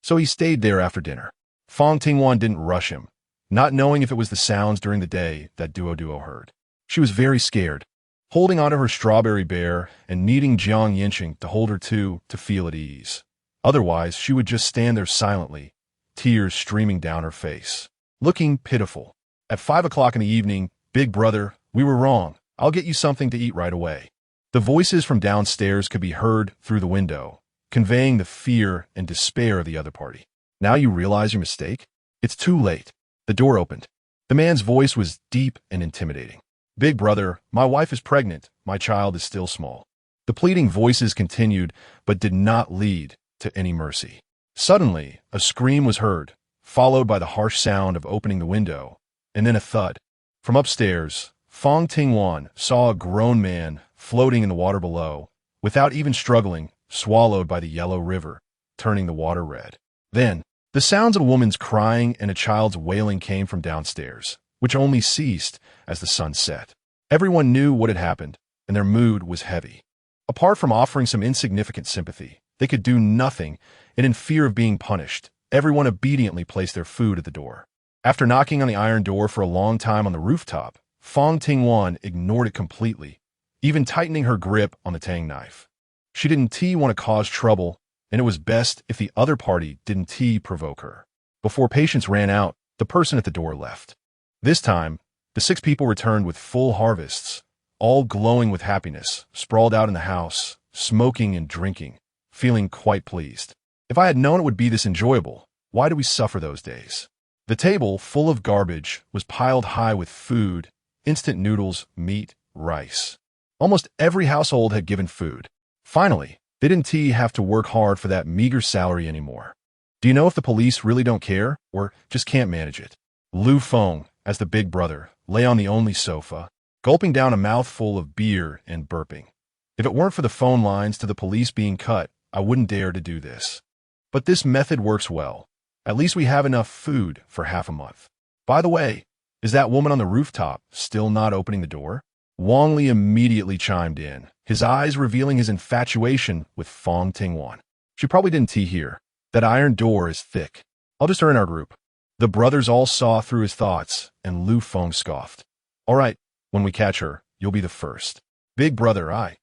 so he stayed there after dinner. Fang Tingwan didn't rush him, not knowing if it was the sounds during the day that Duo heard. She was very scared, holding onto her strawberry bear and needing Yancheng to hold her to feel at ease. Otherwise, she would just stand there silently, tears streaming down her face, looking pitiful. At 5 o'clock in the evening, Big Brother, we were wrong. I'll get you something to eat right away. The voices from downstairs could be heard through the window, conveying the fear and despair of the other party. Now you realize your mistake? It's too late. The door opened. The man's voice was deep and intimidating. Big Brother, my wife is pregnant. My child is still small. The pleading voices continued, but did not lead to any mercy. Suddenly, a scream was heard, followed by the harsh sound of opening the window, and then a thud. From upstairs, Fang Tingwan saw a grown man floating in the water below, without even struggling, swallowed by the yellow river, turning the water red. Then, the sounds of a woman's crying and a child's wailing came from downstairs, which only ceased as the sun set. Everyone knew what had happened, and their mood was heavy. Apart from offering some insignificant sympathy, they could do nothing, and in fear of being punished, everyone obediently placed their food at the door. After knocking on the iron door for a long time on the rooftop, Fang Tingwan ignored it completely, even tightening her grip on the Tang knife. She didn't want to cause trouble, and it was best if the other party didn't provoke her. Before patience ran out, the person at the door left. This time, the 6 people returned with full harvests, all glowing with happiness, sprawled out in the house, smoking and drinking, feeling quite pleased. If I had known it would be this enjoyable, why do we suffer those days? The table, full of garbage, was piled high with food, instant noodles, meat, rice. Almost every household had given food. Finally, they didn't have to work hard for that meager salary anymore. Do you know if the police really don't care, or just can't manage it? Lu Feng, as the Big Brother, lay on the only sofa, gulping down a mouthful of beer and burping. If it weren't for the phone lines to the police being cut, I wouldn't dare to do this. But this method works well. At least we have enough food for half a month. By the way, is that woman on the rooftop still not opening the door? Wang Li immediately chimed in, his eyes revealing his infatuation with Fang Tingwan. She probably didn't tea here. That iron door is thick. I'll just her in our group. The brothers all saw through his thoughts, and Lu Feng scoffed. All right, when we catch her, you'll be the first. Big brother, I.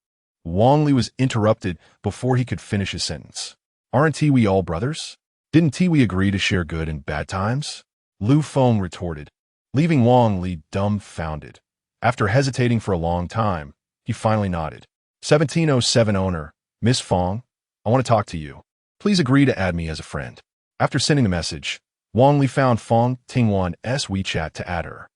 Wang Li was interrupted before he could finish his sentence. Aren't we all brothers? Didn't we agree to share good and bad times? Lu Feng retorted, leaving Wang Li dumbfounded. After hesitating for a long time, he finally nodded. 1707 owner, Miss Fang, I want to talk to you. Please agree to add me as a friend. After sending the message, Wang Li found Fang Tingwan's WeChat to add her.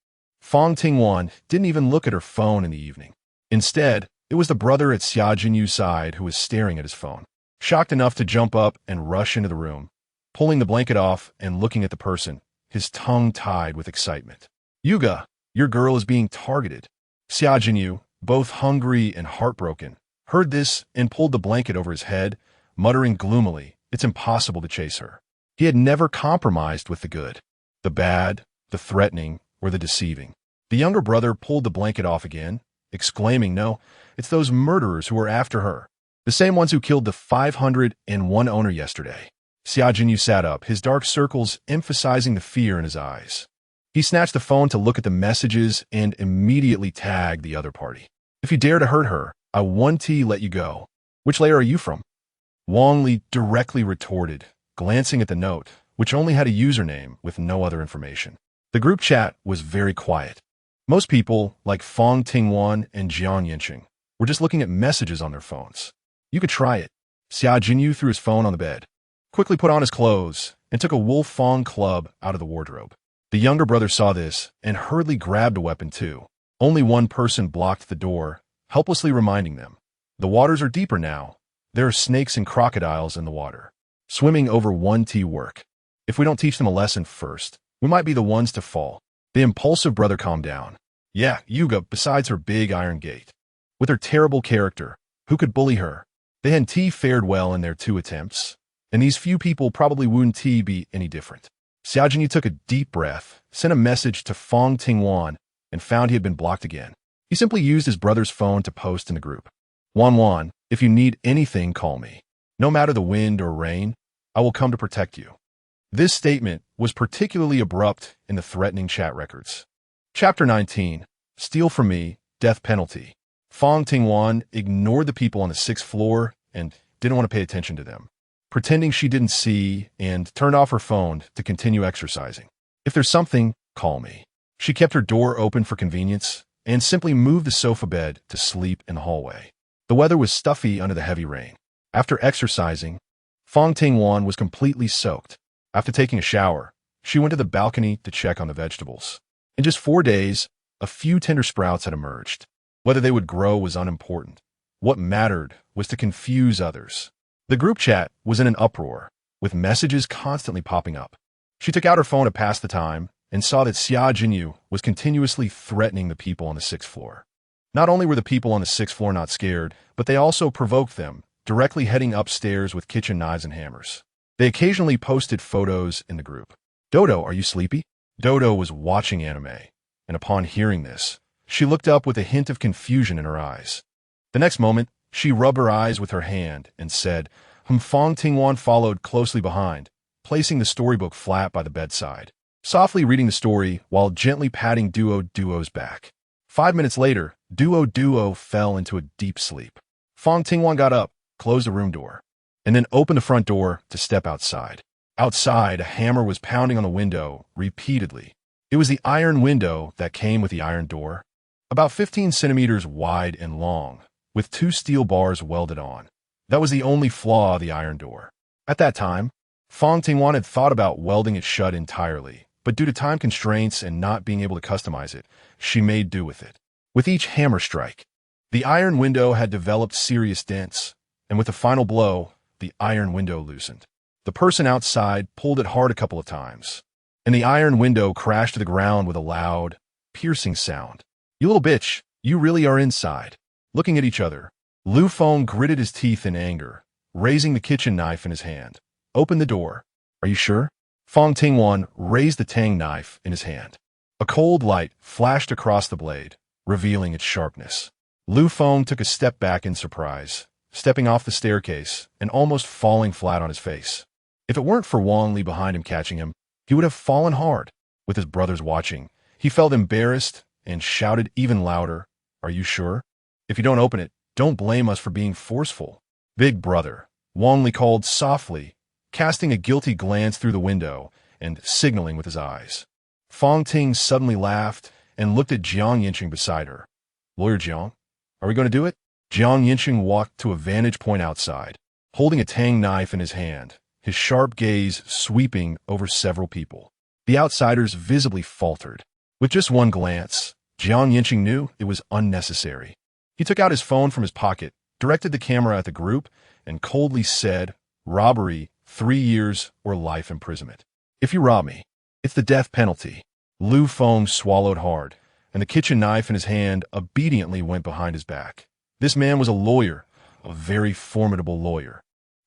Fang Tingwan didn't even look at her phone in the evening. Instead, it was the brother at Xia Jinyu's side who was staring at his phone. Shocked enough to jump up and rush into the room, pulling the blanket off and looking at the person, his tongue tied with excitement. Yuga, your girl is being targeted. Xia Jinyu, both hungry and heartbroken, heard this and pulled the blanket over his head, muttering gloomily, it's impossible to chase her. He had never compromised with the good, the bad, the threatening, or the deceiving. The younger brother pulled the blanket off again, exclaiming, no, it's those murderers who are after her. The same ones who killed the 501 owner yesterday. Xia Jinyu sat up, his dark circles emphasizing the fear in his eyes. He snatched the phone to look at the messages and immediately tagged the other party. If you dare to hurt her, I won't let you go. Which layer are you from? Wang Li directly retorted, glancing at the note, which only had a username with no other information. The group chat was very quiet. Most people, like Fang Tingwan and Yancheng, were just looking at messages on their phones. You could try it. Xia Jinyu threw his phone on the bed, quickly put on his clothes, and took a wolf Fang club out of the wardrobe. The younger brother saw this and hurriedly grabbed a weapon too. Only one person blocked the door, helplessly reminding them. The waters are deeper now. There are snakes and crocodiles in the water. Swimming over 1T work. If we don't teach them a lesson first, we might be the ones to fall. The impulsive brother calmed down. Yeah, Yuga, besides her big iron gate. With her terrible character, who could bully her? They hadn't fared well in their 2 attempts, and these few people probably wouldn't be any different. Xia Jinyu took a deep breath, sent a message to Fang Tingwan, and found he had been blocked again. He simply used his brother's phone to post in the group. Wan, if you need anything, call me. No matter the wind or rain, I will come to protect you. This statement was particularly abrupt in the threatening chat records. Chapter 19. Steal from me, death penalty. Fang Tingwan ignored the people on the 6th floor and didn't want to pay attention to them, pretending she didn't see, and turned off her phone to continue exercising. If there's something, call me. She kept her door open for convenience and simply moved the sofa bed to sleep in the hallway. The weather was stuffy under the heavy rain. After exercising, Fang Tingwan was completely soaked. After taking a shower, she went to the balcony to check on the vegetables. In just 4 days, a few tender sprouts had emerged. Whether they would grow was unimportant. What mattered was to confuse others. The group chat was in an uproar, with messages constantly popping up. She took out her phone to pass the time and saw that Xia Jinyu was continuously threatening the people on the 6th floor. Not only were the people on the 6th floor not scared, but they also provoked them, directly heading upstairs with kitchen knives and hammers. They occasionally posted photos in the group. Dodo, are you sleepy? Dodo was watching anime, and upon hearing this, she looked up with a hint of confusion in her eyes. The next moment, she rubbed her eyes with her hand and said, Fang Tingwan followed closely behind, placing the storybook flat by the bedside, softly reading the story while gently patting Duo's back. 5 minutes later, Duo fell into a deep sleep. Fang Tingwan got up, closed the room door, and then opened the front door to step outside. Outside, a hammer was pounding on the window repeatedly. It was the iron window that came with the iron door, about 15 centimeters wide and long, with 2 steel bars welded on. That was the only flaw of the iron door. At that time, Fang Tingwan had thought about welding it shut entirely, but due to time constraints and not being able to customize it, she made do with it. With each hammer strike, the iron window had developed serious dents, and with the final blow, the iron window loosened. The person outside pulled it hard a couple of times, and the iron window crashed to the ground with a loud, piercing sound. You little bitch, you really are inside. Looking at each other, Lu Feng gritted his teeth in anger, raising the kitchen knife in his hand. Open the door. Are you sure? Fang Tingwan raised the Tang knife in his hand. A cold light flashed across the blade, revealing its sharpness. Lu Feng took a step back in surprise, stepping off the staircase and almost falling flat on his face. If it weren't for Wang Li behind him catching him, he would have fallen hard. With his brothers watching, he felt embarrassed and shouted even louder, "Are you sure? If you don't open it, don't blame us for being forceful." "Big brother," Wang Li called softly, casting a guilty glance through the window and signaling with his eyes. Fang Ting suddenly laughed and looked at Jiang Yancheng beside her. "Lawyer Jiang, are we going to do it?" Jiang Yancheng walked to a vantage point outside, holding a Tang knife in his hand, his sharp gaze sweeping over several people. The outsiders visibly faltered. With just one glance, Jiang Yancheng knew it was unnecessary. He took out his phone from his pocket, directed the camera at the group, and coldly said, "Robbery, 3 years or life imprisonment. If you rob me, it's the death penalty." Lu Feng swallowed hard, and the kitchen knife in his hand obediently went behind his back. This man was a lawyer, a very formidable lawyer.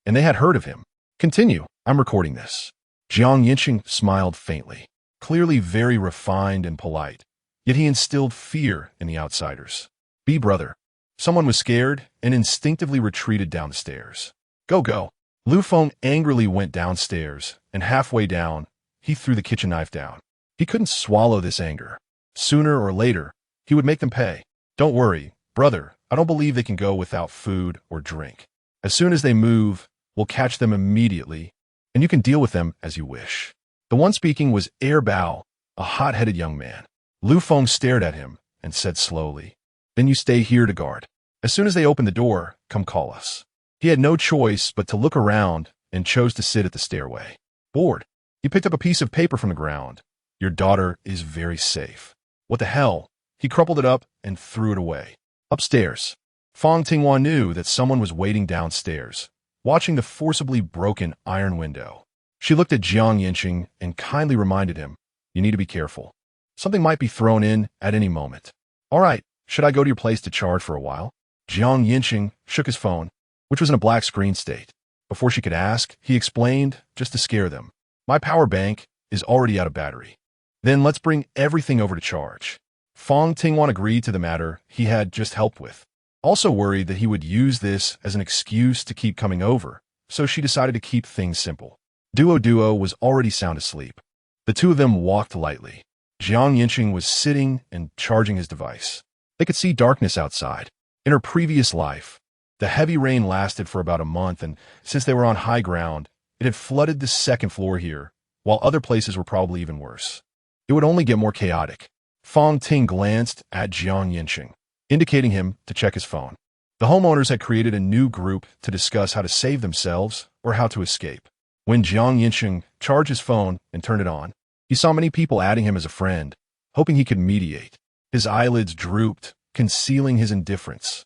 And they had heard of him. "Continue, I'm recording this." Jiang Yancheng smiled faintly, clearly very refined and polite, yet he instilled fear in the outsiders. "Be brother." Someone was scared and instinctively retreated down the stairs. Go. Lu Feng angrily went downstairs, and halfway down, he threw the kitchen knife down. He couldn't swallow this anger. Sooner or later, he would make them pay. "Don't worry, brother, I don't believe they can go without food or drink. As soon as they move, we'll catch them immediately, and you can deal with them as you wish." The one speaking was Bao, a hot-headed young man. Lu Feng stared at him and said slowly, "Then you stay here to guard. As soon as they open the door, come call us." He had no choice but to look around and chose to sit at the stairway. Bored, he picked up a piece of paper from the ground. "Your daughter is very safe." What the hell? He crumpled it up and threw it away. Upstairs, Fang Tingwan knew that someone was waiting downstairs, watching the forcibly broken iron window. She looked at Jiang Yancheng and kindly reminded him, "You need to be careful. Something might be thrown in at any moment." "All right, should I go to your place to charge for a while?" Jiang Yancheng shook his phone, which was in a black screen state. Before she could ask, he explained, just to scare them, "My power bank is already out of battery." "Then let's bring everything over to charge." Fang Tingwan agreed to the matter he had just helped with, also worried that he would use this as an excuse to keep coming over, so she decided to keep things simple. Duo was already sound asleep. The two of them walked lightly. Jiang Yancheng was sitting and charging his device. They could see darkness outside. In her previous life, the heavy rain lasted for about a month, and since they were on high ground, it had flooded the second floor here, while other places were probably even worse. It would only get more chaotic. Fang Ting glanced at Jiang Yancheng, indicating him to check his phone. The homeowners had created a new group to discuss how to save themselves or how to escape. When Jiang Yancheng charged his phone and turned it on, he saw many people adding him as a friend, hoping he could mediate. His eyelids drooped, concealing his indifference.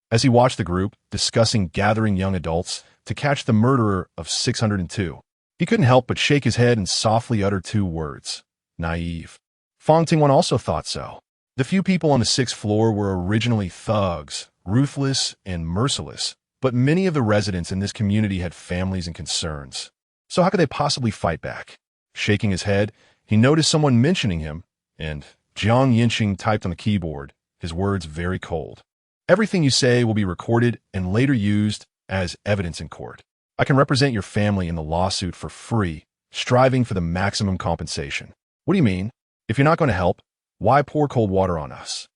As he watched the group discussing gathering young adults to catch the murderer of 602, he couldn't help but shake his head and softly utter 2 words, "Naive." Fang Tingwan also thought so. The few people on the 6th floor were originally thugs, ruthless and merciless, but many of the residents in this community had families and concerns. So how could they possibly fight back? Shaking his head, he noticed someone mentioning him, and Jiang Yancheng typed on the keyboard, his words very cold. "Everything you say will be recorded and later used as evidence in court. I can represent your family in the lawsuit for free, striving for the maximum compensation." "What do you mean? If you're not going to help, why pour cold water on us?"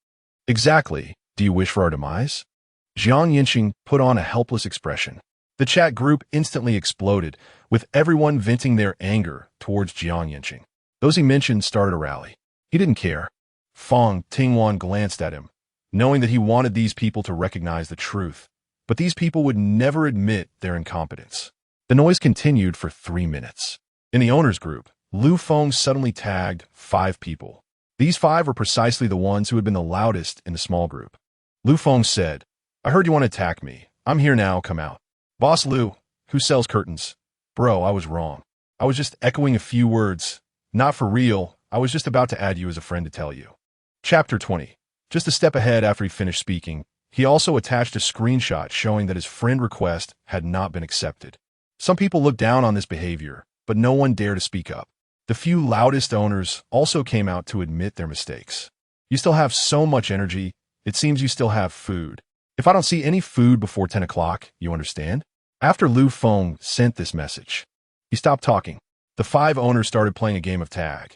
"Exactly. Do you wish for our demise?" Jiang Yancheng put on a helpless expression. The chat group instantly exploded, with everyone venting their anger towards Jiang Yancheng. Those he mentioned started a rally. He didn't care. Fang Tingwan glanced at him, knowing that he wanted these people to recognize the truth, but these people would never admit their incompetence. The noise continued for 3 minutes. In the owners group, Lu Feng suddenly tagged 5 people. These 5 were precisely the ones who had been the loudest in the small group. Lu Feng said, "I heard you want to attack me. I'm here now, come out." "Boss Lu, who sells curtains?" "Bro, I was wrong. I was just echoing a few words. Not for real. I was just about to add you as a friend to tell you." Chapter 20. Just a step ahead after he finished speaking, he also attached a screenshot showing that his friend request had not been accepted. Some people looked down on this behavior, but no one dared to speak up. The few loudest owners also came out to admit their mistakes. "You still have so much energy. It seems you still have food. If I don't see any food before 10 o'clock, you understand? After Lu Feng sent this message, he stopped talking. The 5 owners started playing a game of tag.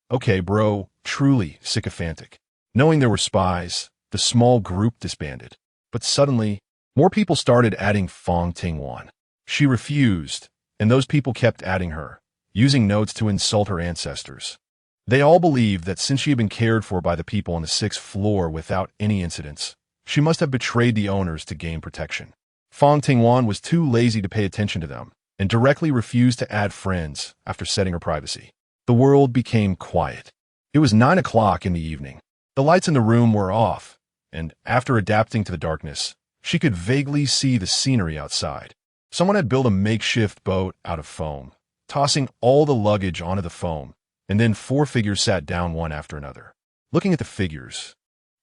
Okay, bro, truly sycophantic. Knowing there were spies, the small group disbanded. But suddenly, more people started adding Fang Tingwan. She refused, and those people kept adding her, using notes to insult her ancestors. They all believed that since she had been cared for by the people on the 6th floor without any incidents, she must have betrayed the owners to gain protection. Fang Tingwan was too lazy to pay attention to them and directly refused to add friends after setting her privacy. The world became quiet. It was 9 o'clock in the evening. The lights in the room were off, and after adapting to the darkness, she could vaguely see the scenery outside. Someone had built a makeshift boat out of foam, tossing all the luggage onto the foam, and then 4 figures sat down one after another. Looking at the figures,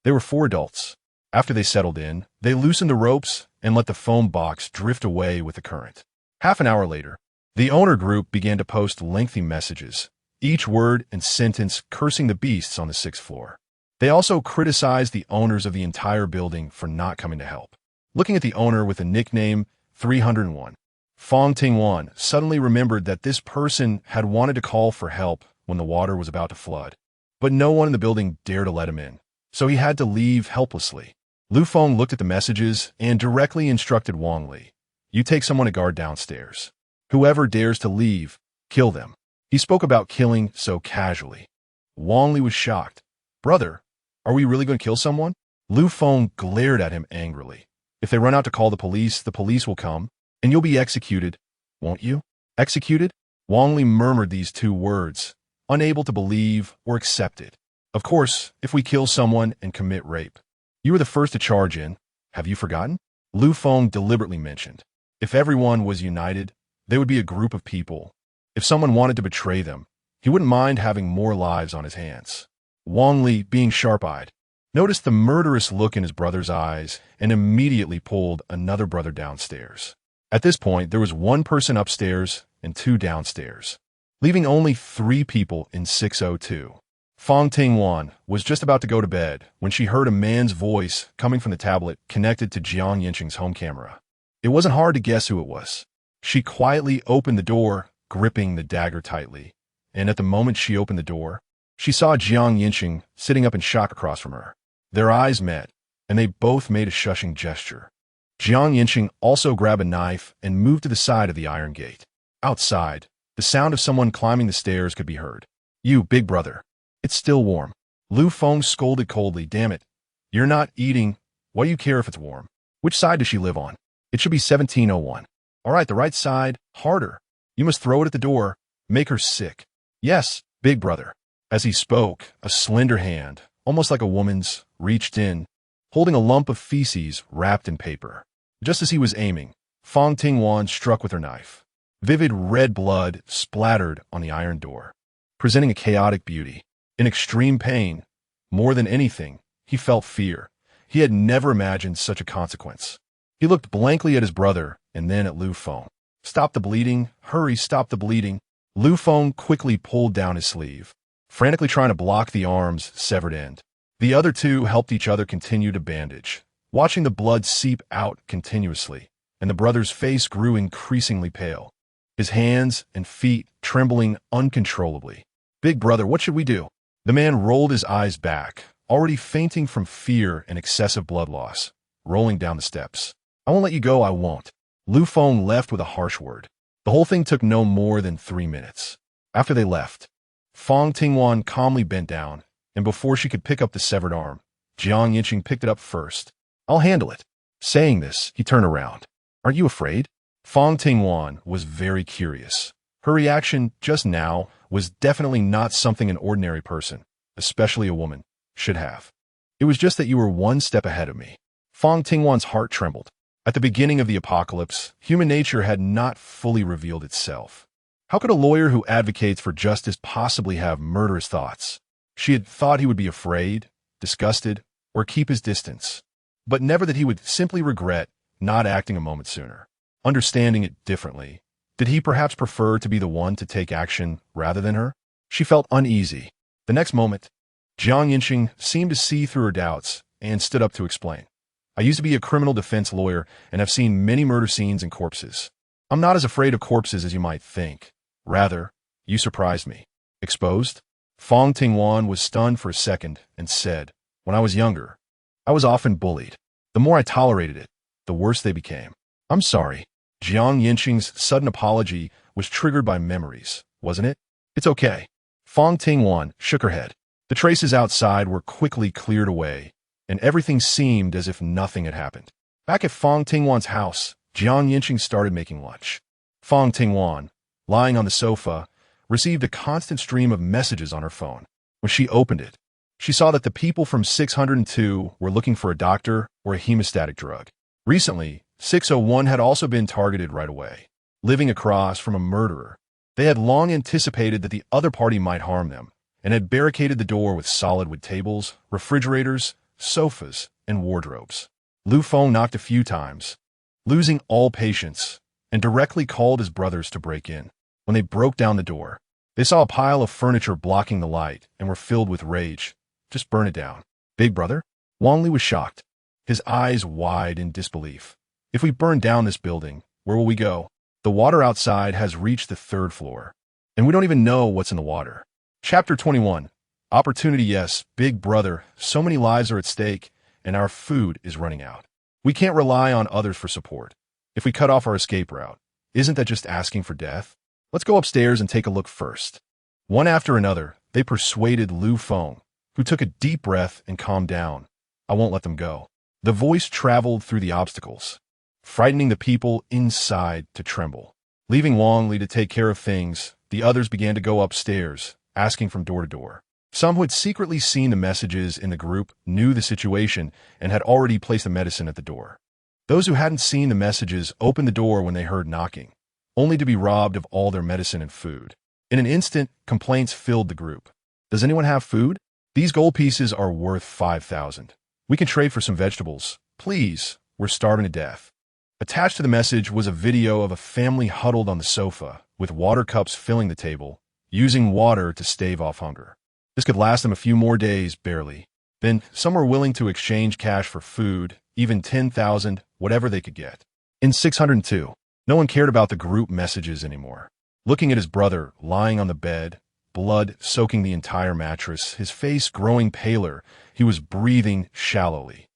they were 4 adults. After they settled in, they loosened the ropes and let the foam box drift away with the current. Half an hour later, the owner group began to post lengthy messages, each word and sentence cursing the beasts on the 6th floor. They also criticized the owners of the entire building for not coming to help. Looking at the owner with the nickname 301, Fang Tingwan suddenly remembered that this person had wanted to call for help when the water was about to flood. But no one in the building dared to let him in, so he had to leave helplessly. Lu Feng looked at the messages and directly instructed Wang Li, "You take someone to guard downstairs. Whoever dares to leave, kill them." He spoke about killing so casually. Wang Li was shocked. "Brother, are we really going to kill someone?" Lu Feng glared at him angrily. "If they run out to call the police will come, and you'll be executed, won't you?" "Executed?" Wang Li murmured these 2 words, unable to believe or accept it. "Of course, if we kill someone and commit rape. You were the first to charge in. Have you forgotten?" Lu Feng deliberately mentioned. If everyone was united, they would be a group of people. If someone wanted to betray them, he wouldn't mind having more lives on his hands. Wang Li, being sharp-eyed, noticed the murderous look in his brother's eyes and immediately pulled another brother downstairs. At this point, there was 1 person upstairs and 2 downstairs, leaving only 3 people in 602. Fang Tingwan was just about to go to bed when she heard a man's voice coming from the tablet connected to Yancheng's home camera. It wasn't hard to guess who it was. She quietly opened the door, gripping the dagger tightly, and at the moment she opened the door, she saw Yancheng sitting up in shock across from her. Their eyes met, and they both made a shushing gesture. Yancheng also grabbed a knife and moved to the side of the iron gate. Outside, the sound of someone climbing the stairs could be heard. "You, big brother. It's still warm." Lu Feng scolded coldly. "Damn it. You're not eating. Why do you care if it's warm? Which side does she live on?" "It should be 1701. "All right, the right side. Harder. You must throw it at the door. Make her sick." "Yes, big brother." As he spoke, a slender hand, almost like a woman's, reached in, holding a lump of feces wrapped in paper. Just as he was aiming, Fang Tingwan struck with her knife. Vivid red blood splattered on the iron door, presenting a chaotic beauty. In extreme pain, more than anything, he felt fear. He had never imagined such a consequence. He looked blankly at his brother and then at Lu Feng. "Stop the bleeding. Hurry, stop the bleeding." Lu Feng quickly pulled down his sleeve, frantically trying to block the arm's severed end. The other 2 helped each other continue to bandage, watching the blood seep out continuously, and the brother's face grew increasingly pale, his hands and feet trembling uncontrollably. "Big brother, what should we do?" The man rolled his eyes back, already fainting from fear and excessive blood loss, rolling down the steps. "I won't let you go, I won't." Lu Feng left with a harsh word. The whole thing took no more than 3 minutes. After they left, Fang Tingwan calmly bent down, and before she could pick up the severed arm, Yancheng picked it up first. "I'll handle it." Saying this, he turned around. "Aren't you afraid?" Fang Tingwan was very curious. Her reaction just now was definitely not something an ordinary person, especially a woman, should have. "It was just that you were 1 step ahead of me." Fang Tingwan's heart trembled. At the beginning of the apocalypse, human nature had not fully revealed itself. How could a lawyer who advocates for justice possibly have murderous thoughts? She had thought he would be afraid, disgusted, or keep his distance, but never that he would simply regret not acting a moment sooner. Understanding it differently, did he perhaps prefer to be the one to take action rather than her? She felt uneasy. The next moment, Yancheng seemed to see through her doubts and stood up to explain. I used to be a criminal defense lawyer and have seen many murder scenes and corpses. I'm not as afraid of corpses as you might think. Rather, you surprised me. Exposed? Fang Tingwan was stunned for a second and said, when I was younger, I was often bullied. The more I tolerated it, the worse they became. I'm sorry. Yancheng's sudden apology was triggered by memories, wasn't it? It's okay. Fang Tingwan shook her head. The traces outside were quickly cleared away, and everything seemed as if nothing had happened. Back at Fang Tingwan's house, Yancheng started making lunch. Fang Tingwan, lying on the sofa, received a constant stream of messages on her phone. When she opened it, she saw that the people from 602 were looking for a doctor or a hemostatic drug. Recently, 601 had also been targeted right away. Living across from a murderer, they had long anticipated that the other party might harm them, and had barricaded the door with solid wood tables, refrigerators, sofas, and wardrobes. Lu Feng knocked a few times, losing all patience, and directly called his brothers to break in. When they broke down the door, they saw a pile of furniture blocking the light and were filled with rage. Just burn it down. Big brother? Wang Li was shocked, his eyes wide in disbelief. If we burn down this building, where will we go? The water outside has reached the 3rd floor, and we don't even know what's in the water. Chapter 21. Opportunity. Yes, big brother, so many lives are at stake, and our food is running out. We can't rely on others for support. If we cut off our escape route, isn't that just asking for death? Let's go upstairs and take a look first. One after another, they persuaded Lu Feng, who took a deep breath and calmed down. I won't let them go. The voice traveled through the obstacles, frightening the people inside to tremble. Leaving Wang Li to take care of things, the others began to go upstairs, asking from door to door. Some who had secretly seen the messages in the group knew the situation and had already placed the medicine at the door. Those who hadn't seen the messages opened the door when they heard knocking, only to be robbed of all their medicine and food. In an instant, complaints filled the group. Does anyone have food? These gold pieces are worth 5,000. We can trade for some vegetables. Please, we're starving to death. Attached to the message was a video of a family huddled on the sofa, with water cups filling the table, using water to stave off hunger. This could last them a few more days, barely. Then, some were willing to exchange cash for food, even 10,000, whatever they could get. In 602, no one cared about the group messages anymore. Looking at his brother, lying on the bed, blood soaking the entire mattress, his face growing paler, he was breathing shallowly.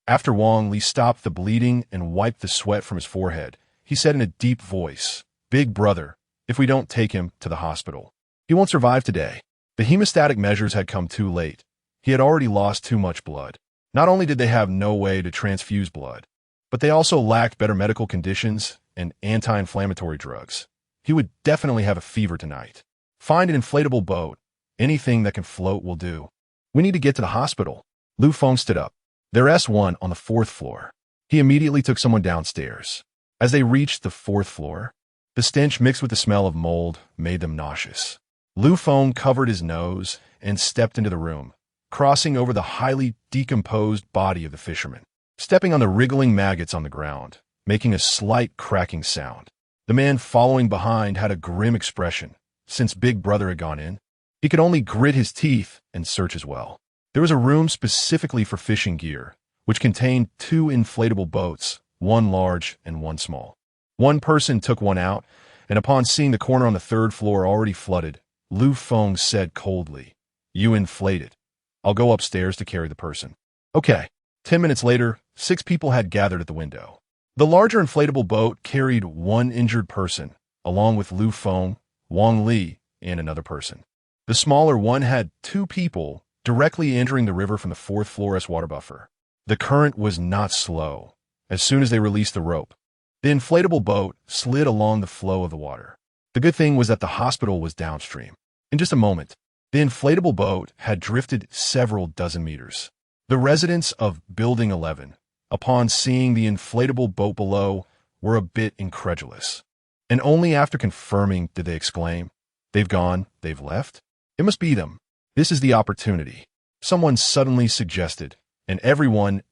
After Wang Li stopped the bleeding and wiped the sweat from his forehead, he said in a deep voice, "Big brother, if we don't take him to the hospital, he won't survive today." The hemostatic measures had come too late. He had already lost too much blood. Not only did they have no way to transfuse blood, but they also lacked better medical conditions and anti-inflammatory drugs. He would definitely have a fever tonight. Find an inflatable boat. Anything that can float will do. We need to get to the hospital. Lu Feng stood up. There's one on the 4th floor. He immediately took someone downstairs. As they reached the 4th floor, the stench mixed with the smell of mold made them nauseous. Lu Feng covered his nose and stepped into the room, crossing over the highly decomposed body of the fisherman, stepping on the wriggling maggots on the ground, making a slight cracking sound. The man following behind had a grim expression. Since Big Brother had gone in, he could only grit his teeth and search as well. There was a room specifically for fishing gear, which contained 2 inflatable boats, one large and one small. One person took one out, and upon seeing the corner on the 3rd floor already flooded, Lu Feng said coldly, "You inflate it. I'll go upstairs to carry the person." Okay. 10 minutes later, 6 people had gathered at the window. The larger inflatable boat carried one injured person, along with Lu Feng, Wang Li, and another person. The smaller one had 2 people directly entering the river from the 4th floor as water buffer. The current was not slow. As soon as they released the rope, the inflatable boat slid along the flow of the water. The good thing was that the hospital was downstream. In just a moment, the inflatable boat had drifted several dozen meters. The residents of Building 11, upon seeing the inflatable boat below, were a bit incredulous. And only after confirming did they exclaim, "They've gone, they've left? It must be them. This is the opportunity." Someone suddenly suggested, and everyone's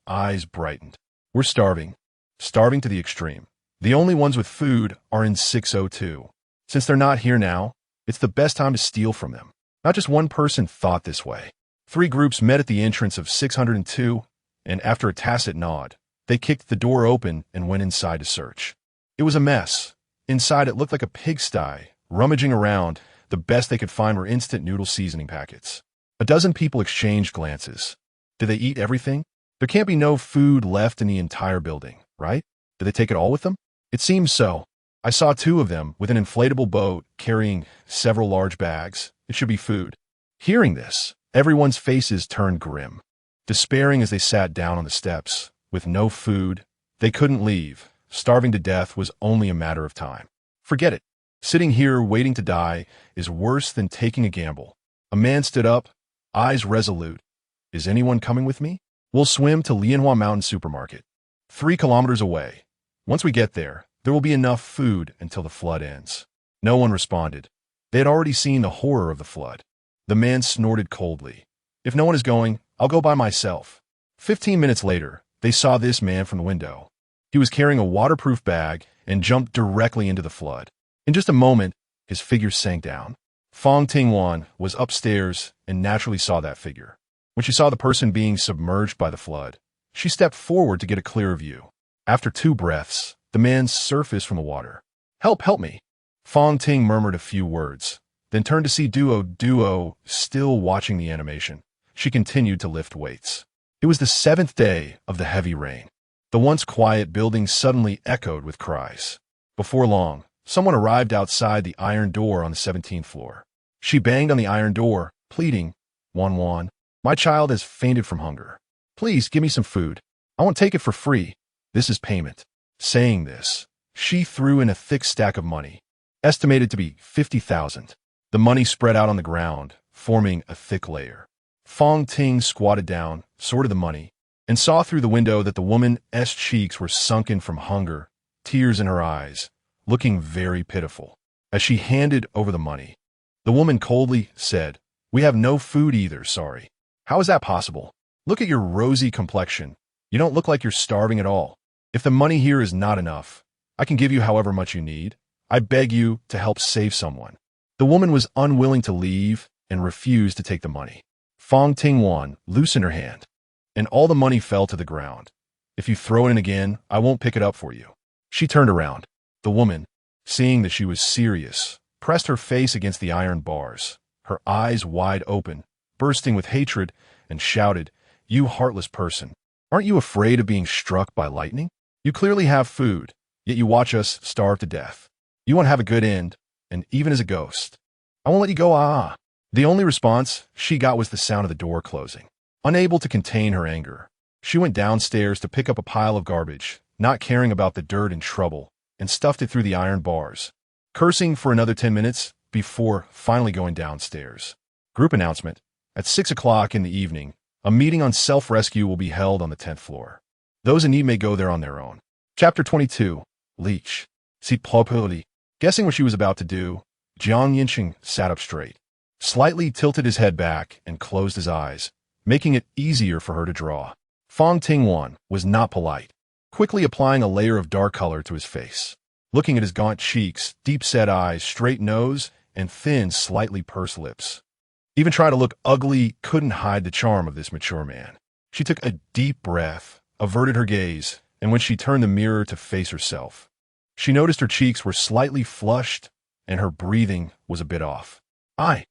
eyes brightened. "We're starving. Starving to the extreme. The only ones with food are in 602. Since they're not here now, it's the best time to steal from them." Not just one person thought this way. Three groups met at the entrance of 602, and after a tacit nod, they kicked the door open and went inside to search. It was a mess. Inside it looked like a pigsty. Rummaging around, the best they could find were instant noodle seasoning packets. A dozen people exchanged glances. Did they eat everything? There can't be no food left in the entire building, right? Did they take it all with them? It seems so. I saw two of them with an inflatable boat carrying several large bags. It should be food. Hearing this, everyone's faces turned grim. Despairing as they sat down on the steps, with no food, they couldn't leave. Starving to death was only a matter of time. Forget it. Sitting here waiting to die is worse than taking a gamble. A man stood up, eyes resolute. Is anyone coming with me? We'll swim to Lianhua Mountain Supermarket. 3 kilometers away. Once we get there, there will be enough food until the flood ends. No one responded. They had already seen the horror of the flood. The man snorted coldly. If no one is going, I'll go by myself. 15 minutes later, they saw this man from the window. He was carrying a waterproof bag and jumped directly into the flood. In just a moment, his figure sank down. Fang Tingwan was upstairs and naturally saw that figure. When she saw the person being submerged by the flood, she stepped forward to get a clearer view. After 2 breaths, the man surfaced from the water. Help me. Fang Ting murmured a few words, then turned to see Duo still watching the animation. She continued to lift weights. It was the 7th day of the heavy rain. The once quiet building suddenly echoed with cries. Before long, someone arrived outside the iron door on the 17th floor. She banged on the iron door, pleading, Wan, my child has fainted from hunger. Please give me some food. I won't take it for free. This is payment. Saying this, she threw in a thick stack of money, estimated to be 50,000. The money spread out on the ground, forming a thick layer. Fang Ting squatted down, sorted the money, and saw through the window that the woman's cheeks were sunken from hunger, tears in her eyes, looking very pitiful. As she handed over the money, the woman coldly said, We have no food either, sorry. How is that possible? Look at your rosy complexion. You don't look like you're starving at all. If the money here is not enough, I can give you however much you need. I beg you to help save someone. The woman was unwilling to leave and refused to take the money. Fang Tingwan loosened her hand, and all the money fell to the ground. If you throw it in again, I won't pick it up for you. She turned around. The woman, seeing that she was serious, pressed her face against the iron bars, her eyes wide open, bursting with hatred, and shouted, You heartless person, aren't you afraid of being struck by lightning? You clearly have food, yet you watch us starve to death. You won't have a good end, and even as a ghost. I won't let you go, The only response she got was the sound of the door closing. Unable to contain her anger, she went downstairs to pick up a pile of garbage, not caring about the dirt and trouble, and stuffed it through the iron bars, cursing for another 10 minutes before finally going downstairs. Group announcement. At 6 o'clock in the evening, a meeting on self-rescue will be held on the 10th floor. Those in need may go there on their own. Chapter 22. Leech. See probability. Guessing what she was about to do, Yancheng sat up straight, slightly tilted his head back, and closed his eyes, making it easier for her to draw. Fang Tingwan was not polite, quickly applying a layer of dark color to his face, looking at his gaunt cheeks, deep-set eyes, straight nose, and thin, slightly pursed lips. Even try to look ugly couldn't hide the charm of this mature man. She took a deep breath, averted her gaze, and when she turned the mirror to face herself, she noticed her cheeks were slightly flushed and her breathing was a bit off. I'm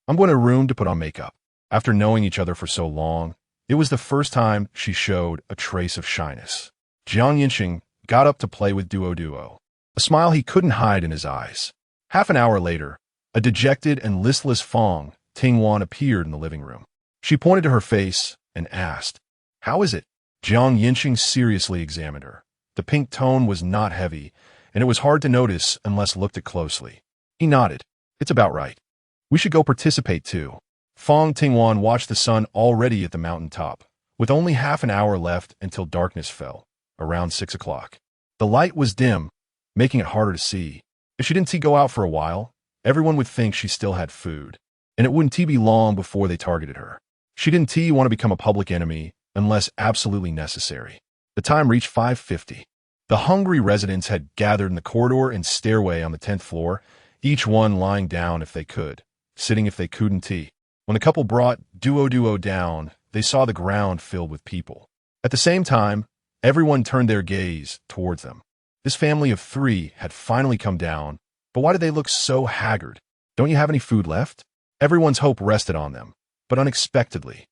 going to a room to put on makeup. After knowing each other for so long, it was the first time she showed a trace of shyness. Yancheng got up to play with Duo, a smile he couldn't hide in his eyes. Half an hour later, a dejected and listless Fang Tingwan appeared in the living room. She pointed to her face and asked, How is it? Yancheng seriously examined her. The pink tone was not heavy, and it was hard to notice unless looked at closely. He nodded. It's about right. We should go participate too. Fang Tingwan watched the sun already at the mountain top, with only half an hour left until darkness fell, around 6 o'clock. The light was dim, making it harder to see. If she didn't go out for a while, everyone would think she still had food, and it wouldn't be long before they targeted her. She didn't want to become a public enemy unless absolutely necessary. The time reached 5:50. The hungry residents had gathered in the corridor and stairway on the 10th floor, each one lying down if they could, sitting if they couldn't. When the couple brought duo down, they saw the ground filled with people. At the same time, everyone turned their gaze towards them. This family of 3 had finally come down, but why did they look so haggard? Don't you have any food left? Everyone's hope rested on them, but unexpectedly.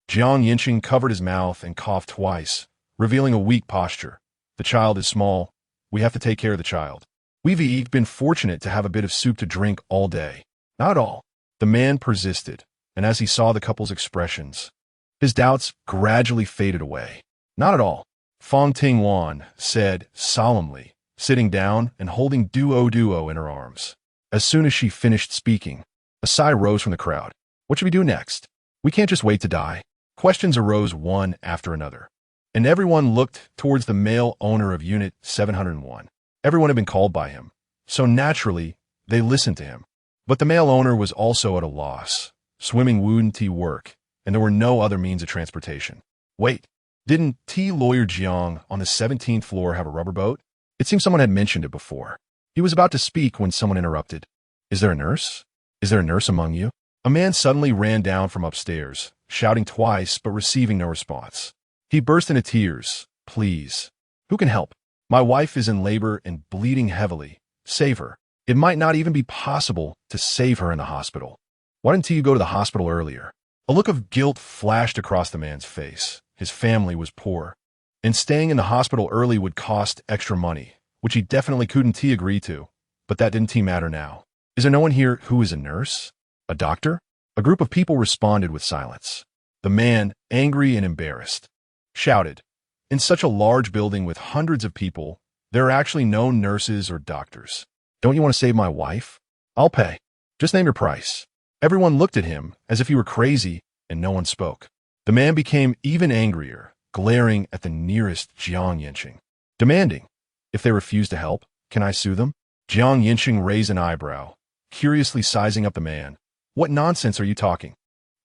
Yancheng covered his mouth and coughed twice, revealing a weak posture. The child is small. We have to take care of the child. We've been fortunate to have a bit of soup to drink all day. Not all. The man persisted, and as he saw the couple's expressions, his doubts gradually faded away. Not at all, Fang Tingwan said solemnly, sitting down and holding duo in her arms. As soon as she finished speaking, a sigh rose from the crowd. What should we do next? We can't just wait to die. Questions arose one after another, and everyone looked towards the male owner of Unit 701. Everyone had been called by him, so naturally, they listened to him. But the male owner was also at a loss. Swimming wouldn't work, and there were no other means of transportation. Wait, didn't through.Jiang on the 17th floor have a rubber boat? It seemed someone had mentioned it before. He was about to speak when someone interrupted. Is there a nurse? Is there a nurse among you? A man suddenly ran down from upstairs, shouting twice but receiving no response. He burst into tears. Please. Who can help? My wife is in labor and bleeding heavily. Save her. It might not even be possible to save her in the hospital. Why didn't you go to the hospital earlier? A look of guilt flashed across the man's face. His family was poor, and staying in the hospital early would cost extra money, which he definitely couldn't agree to. But that didn't matter now. Is there no one here who is a nurse? A doctor? A group of people responded with silence. The man, angry and embarrassed, shouted, in such a large building with hundreds of people, there are actually no nurses or doctors. Don't you want to save my wife? I'll pay. Just name your price. Everyone looked at him as if he were crazy, and no one spoke. The man became even angrier, glaring at the nearest Yancheng, demanding, if they refuse to help, can I sue them? Yancheng raised an eyebrow, curiously sizing up the man. What nonsense are you talking?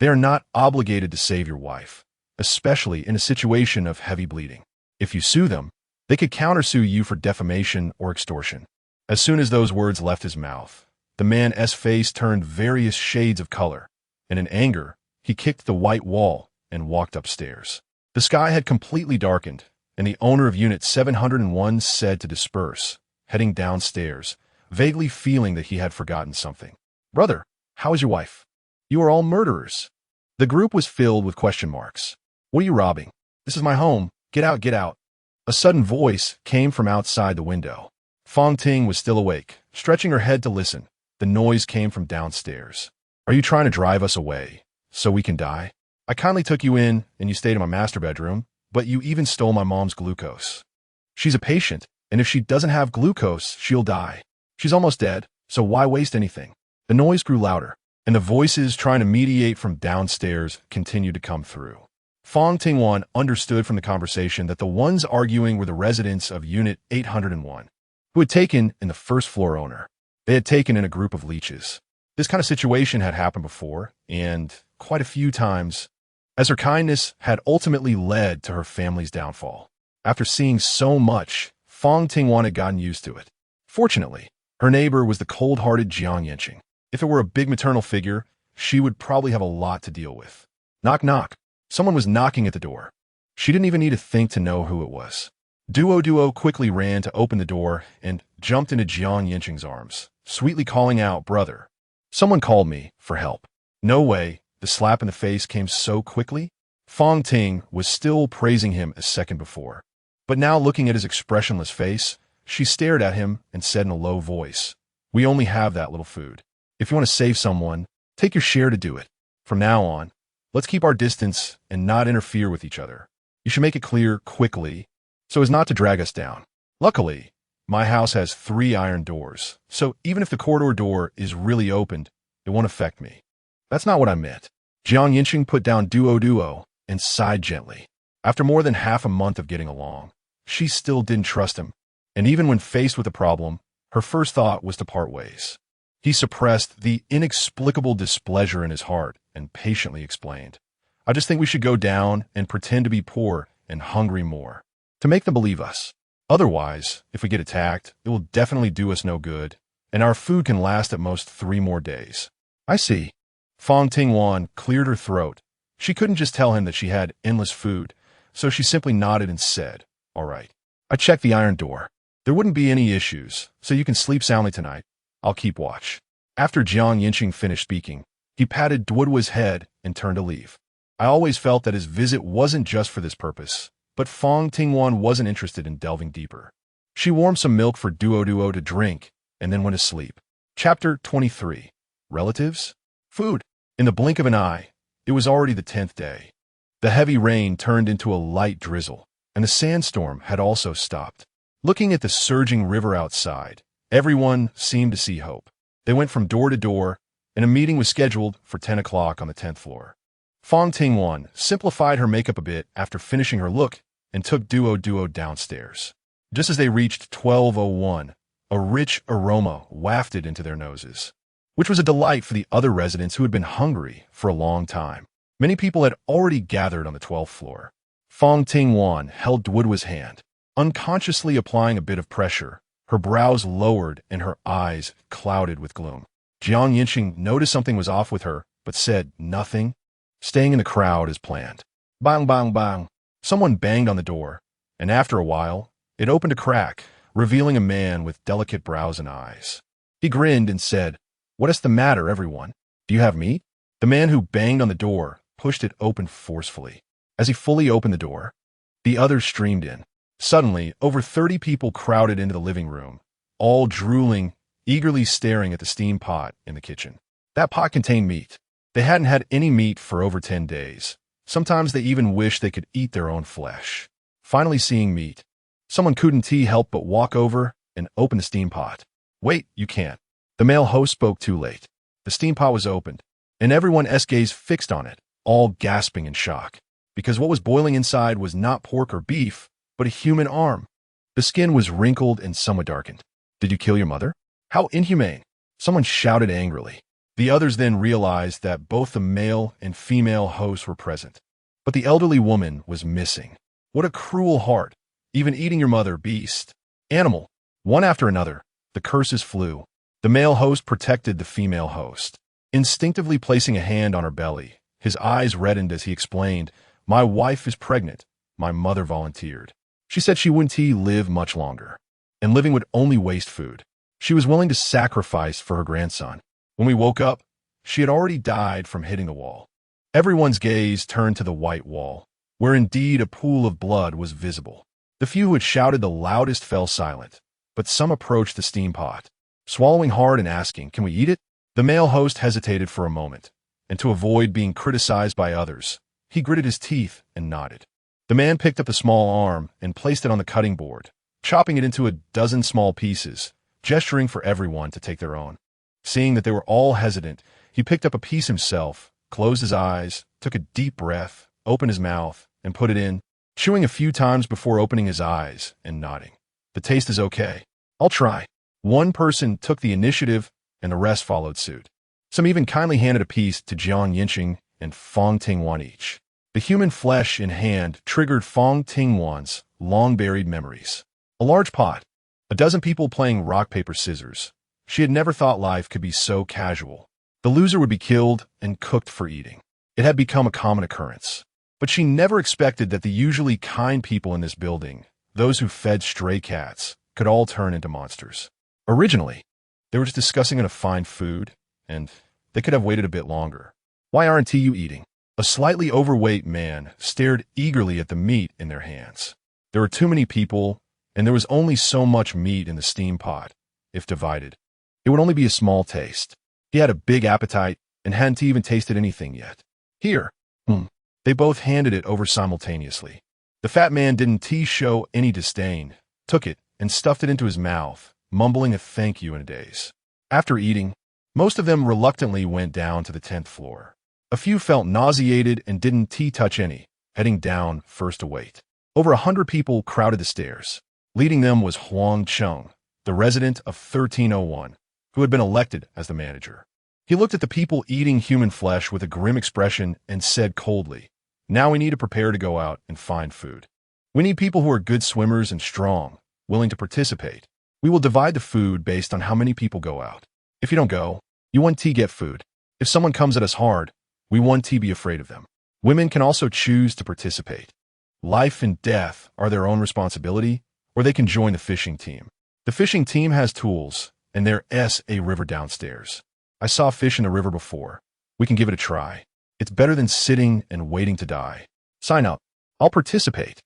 They are not obligated to save your wife, especially in a situation of heavy bleeding. If you sue them, they could countersue you for defamation or extortion. As soon as those words left his mouth, the man's face turned various shades of color, and in anger, he kicked the white wall and walked upstairs. The sky had completely darkened, and the owner of Unit 701 said to disperse, heading downstairs, vaguely feeling that he had forgotten something. Brother, how is your wife? You are all murderers. The group was filled with question marks. What are you robbing? This is my home. Get out, get out. A sudden voice came from outside the window. Fang Ting was still awake, stretching her head to listen. The noise came from downstairs. Are you trying to drive us away, so we can die? I kindly took you in, and you stayed in my master bedroom, but you even stole my mom's glucose. She's a patient, and if she doesn't have glucose, she'll die. She's almost dead, so why waste anything? The noise grew louder, and the voices trying to mediate from downstairs continued to come through. Fang Tingwan understood from the conversation that the ones arguing were the residents of Unit 801, who had taken in the first floor owner. They had taken in a group of leeches. This kind of situation had happened before, and quite a few times, as her kindness had ultimately led to her family's downfall. After seeing so much, Fang Tingwan had gotten used to it. Fortunately, her neighbor was the cold-hearted Yancheng. If it were a big maternal figure, she would probably have a lot to deal with. Knock, knock. Someone was knocking at the door. She didn't even need to think to know who it was. Duo quickly ran to open the door and jumped into Yancheng's arms, sweetly calling out, brother. Someone called me for help. No way, the slap in the face came so quickly. Fang Ting was still praising him a second before. But now looking at his expressionless face, she stared at him and said in a low voice, we only have that little food. If you want to save someone, take your share to do it. From now on, let's keep our distance and not interfere with each other. You should make it clear quickly, so as not to drag us down. Luckily, my house has 3 iron doors, so even if the corridor door is really opened, it won't affect me. That's not what I meant. Yancheng put down duo and sighed gently. After more than half a month of getting along, she still didn't trust him, and even when faced with a problem, her first thought was to part ways. He suppressed the inexplicable displeasure in his heart and patiently explained, I just think we should go down and pretend to be poor and hungry more, to make them believe us. Otherwise, if we get attacked, it will definitely do us no good, and our food can last at most 3 more days. I see. Fang Tingwan cleared her throat. She couldn't just tell him that she had endless food, so she simply nodded and said, "All right. I checked the iron door. There wouldn't be any issues, so you can sleep soundly tonight. I'll keep watch." After Yancheng finished speaking, he patted Duoduo's head and turned to leave. I always felt that his visit wasn't just for this purpose, but Fang Tingwan wasn't interested in delving deeper. She warmed some milk for Duo to drink and then went to sleep. Chapter 23. Relatives? Food. In the blink of an eye, it was already the 10th day. The heavy rain turned into a light drizzle, and the sandstorm had also stopped. Looking at the surging river outside, everyone seemed to see hope. They went from door to door, and a meeting was scheduled for 10 o'clock on the 10th floor. Fang Tingwan simplified her makeup a bit after finishing her look and took Duo downstairs. Just as they reached 1201, a rich aroma wafted into their noses, which was a delight for the other residents who had been hungry for a long time. Many people had already gathered on the 12th floor. Fang Tingwan held Duoduo's hand, unconsciously applying a bit of pressure. Her brows lowered and her eyes clouded with gloom. Yancheng noticed something was off with her, but said nothing, staying in the crowd as planned. Bang, bang, bang. Someone banged on the door, and after a while, it opened a crack, revealing a man with delicate brows and eyes. He grinned and said, "What is the matter, everyone? Do you have meat?" The man who banged on the door pushed it open forcefully. As he fully opened the door, the others streamed in. Suddenly, over 30 people crowded into the living room, all drooling, eagerly staring at the steam pot in the kitchen. That pot contained meat. They hadn't had any meat for over 10 days. Sometimes they even wished they could eat their own flesh. Finally seeing meat, someone couldn't help but walk over and open the steam pot. "Wait, you can't." The male host spoke too late. The steam pot was opened, and everyone's gaze fixed on it, all gasping in shock, because what was boiling inside was not pork or beef, but a human arm. The skin was wrinkled and somewhat darkened. "Did you kill your mother? How inhumane!" Someone shouted angrily. The others then realized that both the male and female hosts were present, but the elderly woman was missing. What a cruel heart! Even eating your mother, beast! Animal! One after another, the curses flew. The male host protected the female host, instinctively placing a hand on her belly. His eyes reddened as he explained, "My wife is pregnant. My mother volunteered. She said she wouldn't live much longer, and living would only waste food. She was willing to sacrifice for her grandson. When we woke up, she had already died from hitting the wall." Everyone's gaze turned to the white wall, where indeed a pool of blood was visible. The few who had shouted the loudest fell silent, but some approached the steam pot, swallowing hard and asking, "Can we eat it?" The male host hesitated for a moment, and to avoid being criticized by others, he gritted his teeth and nodded. The man picked up the small arm and placed it on the cutting board, chopping it into a dozen small pieces, gesturing for everyone to take their own. Seeing that they were all hesitant, he picked up a piece himself, closed his eyes, took a deep breath, opened his mouth, and put it in, chewing a few times before opening his eyes and nodding. "The taste is okay. I'll try." One person took the initiative, and the rest followed suit. Some even kindly handed a piece to Yancheng and Fang Tingwan each. The human flesh in hand triggered Fang Tingwan's long-buried memories. A large pot, a dozen people playing rock, paper, scissors. She had never thought life could be so casual. The loser would be killed and cooked for eating. It had become a common occurrence. But she never expected that the usually kind people in this building, those who fed stray cats, could all turn into monsters. Originally, they were just discussing how to find food, and they could have waited a bit longer. "Why aren't you eating?" A slightly overweight man stared eagerly at the meat in their hands. There were too many people, and there was only so much meat in the steam pot. If divided, it would only be a small taste. He had a big appetite and hadn't even tasted anything yet. "Here." They both handed it over simultaneously. The fat man didn't show any disdain, took it, and stuffed it into his mouth, mumbling a thank you in a daze. After eating, most of them reluctantly went down to the 10th floor. A few felt nauseated and didn't touch any, heading down first to wait. Over 100 people crowded the stairs. Leading them was Yancheng, the resident of 1301, who had been elected as the manager. He looked at the people eating human flesh with a grim expression and said coldly, "Now we need to prepare to go out and find food. We need people who are good swimmers and strong, willing to participate. We will divide the food based on how many people go out. If you don't go, you won't get food." If someone comes at us hard, we want to be afraid of them. Women can also choose to participate. Life and death are their own responsibility, or they can join the fishing team. The fishing team has tools, and there's a river downstairs. I saw fish in the river before. We can give it a try. It's better than sitting and waiting to die. Sign up. I'll participate.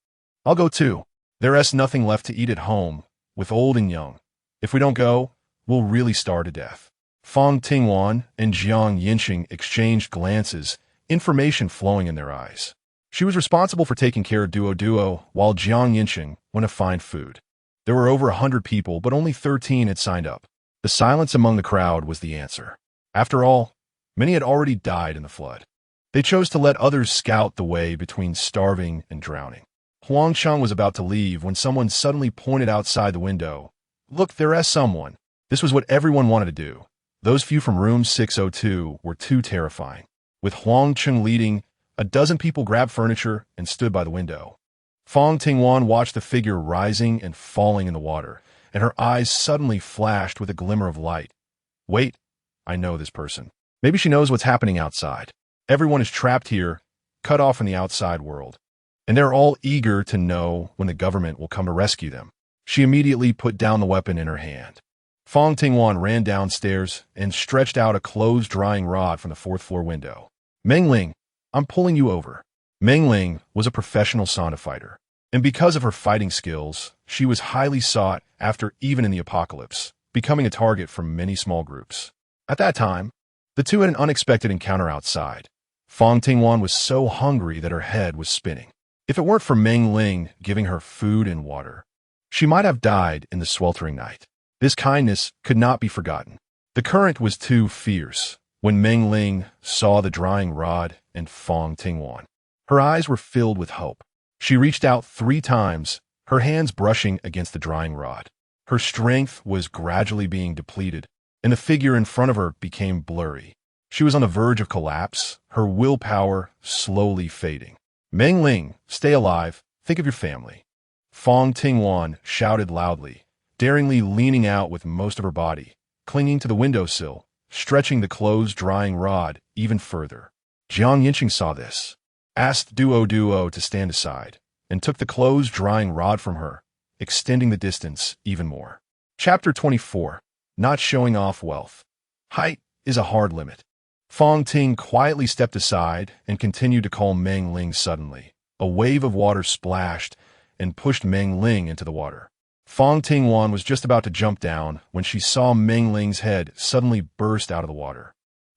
I'll go too. There's nothing left to eat at home, with old and young. If we don't go, we'll really starve to death. Fang Tingwan and Yancheng exchanged glances, information flowing in their eyes. She was responsible for taking care of Duo, while Yancheng went to find food. There were over 100 people, but only 13 had signed up. The silence among the crowd was the answer. After all, many had already died in the flood. They chose to let others scout the way between starving and drowning. Huangcheng was about to leave when someone suddenly pointed outside the window. Look, there's someone. This was what everyone wanted to do. Those few from room 602 were too terrifying. With Huangcheng leading, a dozen people grabbed furniture and stood by the window. Fang Tingwan watched the figure rising and falling in the water, and her eyes suddenly flashed with a glimmer of light. Wait, I know this person. Maybe she knows what's happening outside. Everyone is trapped here, cut off from the outside world, and they're all eager to know when the government will come to rescue them. She immediately put down the weapon in her hand. Fang Tingwan ran downstairs and stretched out a closed drying rod from the fourth-floor window. Mengling, I'm pulling you over. Mengling was a professional sauna fighter, and because of her fighting skills, she was highly sought after even in the apocalypse, becoming a target for many small groups. At that time, the two had an unexpected encounter outside. Fang Tingwan was so hungry that her head was spinning. If it weren't for Mengling giving her food and water, she might have died in the sweltering night. This kindness could not be forgotten. The current was too fierce when Mengling saw the drying rod and Fang Tingwan. Her eyes were filled with hope. She reached out 3 times, her hands brushing against the drying rod. Her strength was gradually being depleted, and the figure in front of her became blurry. She was on the verge of collapse, her willpower slowly fading. Mengling, stay alive. Think of your family. Fang Tingwan shouted loudly, daringly leaning out with most of her body, clinging to the windowsill, stretching the closed drying rod even further. Yancheng saw this, asked Duo to stand aside, and took the closed drying rod from her, extending the distance even more. Chapter 24. Not showing off wealth. Height is a hard limit. Fang Ting quietly stepped aside and continued to call Mengling suddenly. A wave of water splashed and pushed Mengling into the water. Fang Tingwan was just about to jump down when she saw Mengling's head suddenly burst out of the water,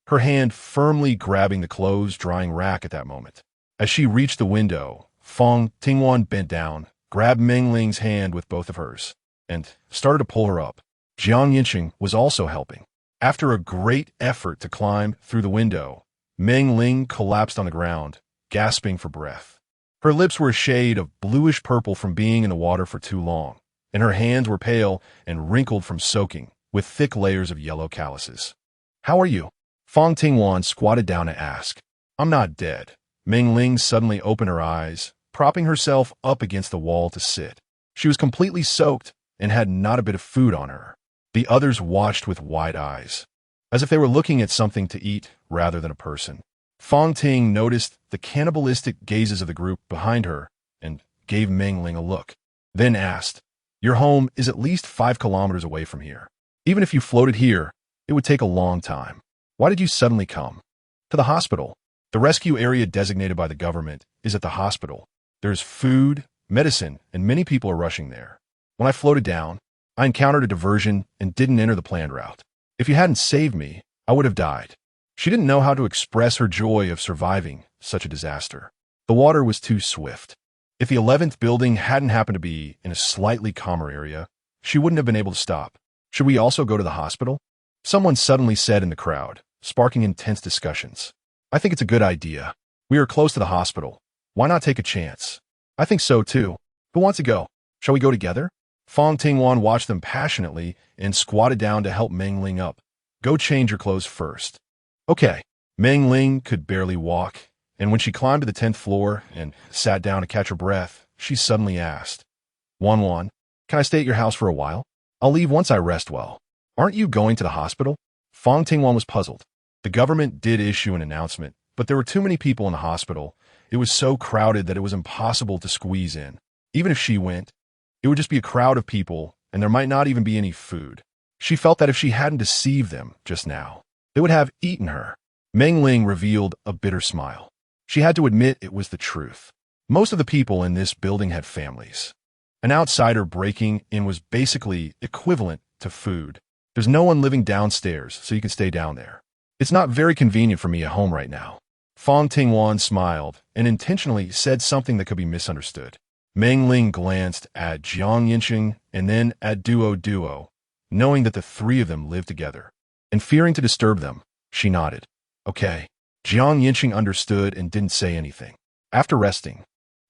her hand firmly grabbing the closed drying rack at that moment. As she reached the window, Fang Tingwan bent down, grabbed Mengling's hand with both of hers, and started to pull her up. Yancheng was also helping. After a great effort to climb through the window, Mengling collapsed on the ground, gasping for breath. Her lips were a shade of bluish-purple from being in the water for too long, and her hands were pale and wrinkled from soaking, with thick layers of yellow calluses. How are you? Fang Tingwan squatted down to ask. I'm not dead. Mengling suddenly opened her eyes, propping herself up against the wall to sit. She was completely soaked and had not a bit of food on her. The others watched with wide eyes, as if they were looking at something to eat rather than a person. Fang Ting noticed the cannibalistic gazes of the group behind her and gave Mengling a look, then asked, Your home is at least 5 kilometers away from here. Even if you floated here, it would take a long time. Why did you suddenly come? To the hospital. The rescue area designated by the government is at the hospital. There's food, medicine, and many people are rushing there. When I floated down, I encountered a diversion and didn't enter the planned route. If you hadn't saved me, I would have died. She didn't know how to express her joy of surviving such a disaster. The water was too swift. If the 11th building hadn't happened to be in a slightly calmer area, she wouldn't have been able to stop. Should we also go to the hospital? Someone suddenly said in the crowd, sparking intense discussions. I think it's a good idea. We are close to the hospital. Why not take a chance? I think so too. Who wants to go? Shall we go together? Fang Tingwan watched them passionately and squatted down to help Mengling up. Go change your clothes first. Okay. Mengling could barely walk, and when she climbed to the 10th floor and sat down to catch her breath, she suddenly asked, Wan, can I stay at your house for a while? I'll leave once I rest well. Aren't you going to the hospital? Fang Tingwan was puzzled. The government did issue an announcement, but there were too many people in the hospital. It was so crowded that it was impossible to squeeze in. Even if she went, it would just be a crowd of people, and there might not even be any food. She felt that if she hadn't deceived them just now, they would have eaten her. Meng Ling revealed a bitter smile. She had to admit it was the truth. Most of the people in this building had families. An outsider breaking in was basically equivalent to food. There's no one living downstairs, so you can stay down there. It's not very convenient for me at home right now. Fang Tingwan smiled and intentionally said something that could be misunderstood. Meng Ling glanced at Yancheng and then at Duo, knowing that the three of them lived together. And fearing to disturb them, she nodded. Okay. Yancheng understood and didn't say anything. After resting,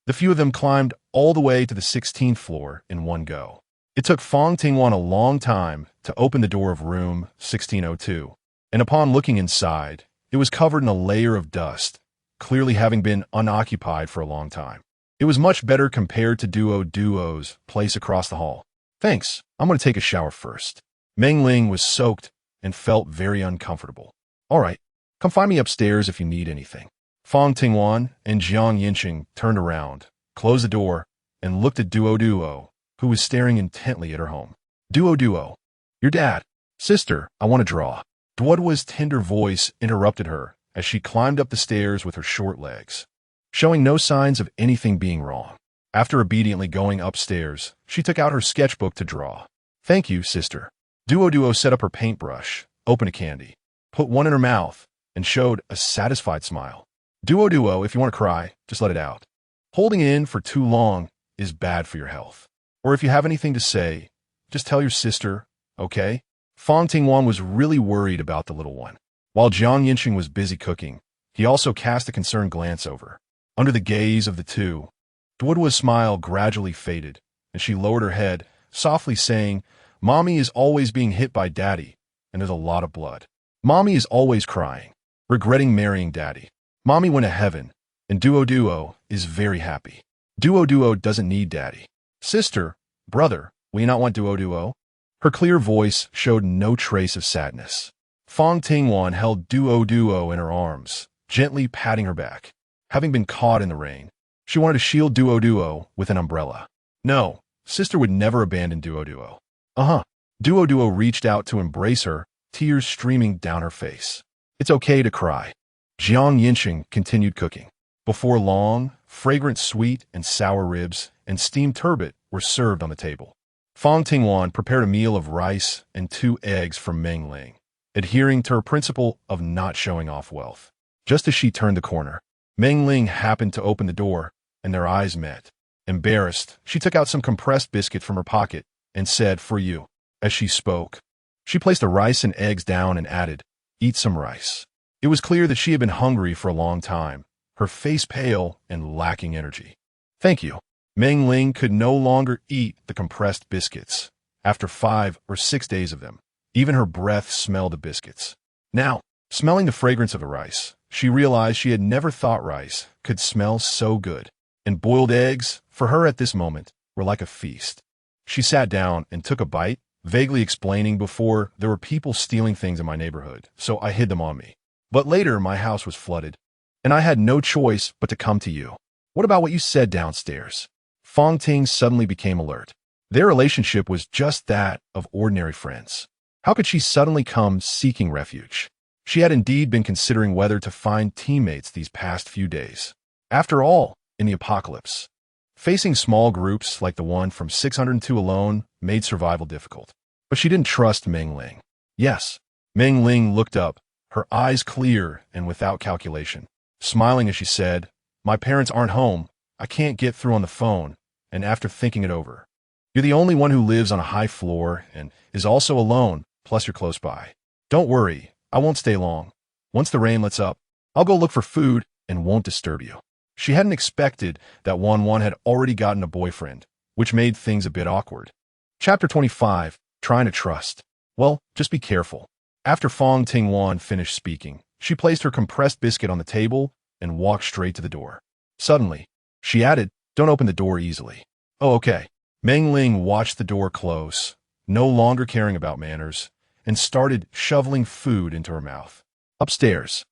the few of them climbed all the way to the 16th floor in one go. It took Fang Tingwan a long time to open the door of room 1602, and upon looking inside, it was covered in a layer of dust, clearly having been unoccupied for a long time. It was much better compared to Duo's place across the hall. Thanks, I'm going to take a shower first. Meng Ling was soaked and felt very uncomfortable. All right, come find me upstairs if you need anything. Fang Tingwan and Yancheng turned around, closed the door, and looked at Duo, who was staring intently at her home. Duo, your dad. Sister, I want to draw. Duo's tender voice interrupted her as she climbed up the stairs with her short legs, showing no signs of anything being wrong. After obediently going upstairs, she took out her sketchbook to draw. Thank you, sister. Duo set up her paintbrush, opened a candy, put one in her mouth, and showed a satisfied smile. Duo, if you want to cry, just let it out. Holding in for too long is bad for your health. Or if you have anything to say, just tell your sister, okay? Fang Tingwan was really worried about the little one. While Yancheng was busy cooking, he also cast a concerned glance over. Under the gaze of the two, Duo's smile gradually faded, and she lowered her head, softly saying, Mommy is always being hit by Daddy, and there's a lot of blood. Mommy is always crying, regretting marrying Daddy. Mommy went to heaven, and Duo is very happy. Duo doesn't need Daddy. Sister, brother, will you not want Duo? Her clear voice showed no trace of sadness. Fang Tingwan held Duo in her arms, gently patting her back. Having been caught in the rain, she wanted to shield Duo with an umbrella. No, sister would never abandon Duo. Duo reached out to embrace her, tears streaming down her face. It's okay to cry. Yancheng continued cooking. Before long, fragrant sweet and sour ribs and steamed turbot were served on the table. Fang Tingwan prepared a meal of rice and 2 eggs for Meng Ling, adhering to her principle of not showing off wealth. Just as she turned the corner, Meng Ling happened to open the door, and their eyes met. Embarrassed, she took out some compressed biscuit from her pocket and said, for you. As she spoke, she placed the rice and eggs down and added, eat some rice. It was clear that she had been hungry for a long time, her face pale and lacking energy. Thank you. Meng Ling could no longer eat the compressed biscuits. After 5 or 6 days of them, even her breath smelled of biscuits. Now, smelling the fragrance of the rice, she realized she had never thought rice could smell so good. And boiled eggs, for her at this moment, were like a feast. She sat down and took a bite, vaguely explaining before there were people stealing things in my neighborhood, so I hid them on me. But later my house was flooded, and I had no choice but to come to you. What about what you said downstairs? Fang Ting suddenly became alert. Their relationship was just that of ordinary friends. How could she suddenly come seeking refuge? She had indeed been considering whether to find teammates these past few days. After all, in the apocalypse, facing small groups like the one from 602 alone made survival difficult. But she didn't trust Meng Ling. Yes, Meng Ling looked up, her eyes clear and without calculation, smiling as she said, my parents aren't home, I can't get through on the phone, and after thinking it over, you're the only one who lives on a high floor and is also alone, plus you're close by. Don't worry, I won't stay long. Once the rain lets up, I'll go look for food and won't disturb you. She hadn't expected that Wan had already gotten a boyfriend, which made things a bit awkward. Chapter 25, Trying to Trust. Well, just be careful. After Fang Tingwan finished speaking, she placed her compressed biscuit on the table and walked straight to the door. Suddenly, she added, don't open the door easily. Oh, okay. Meng Ling watched the door close, no longer caring about manners, and started shoveling food into her mouth. Upstairs,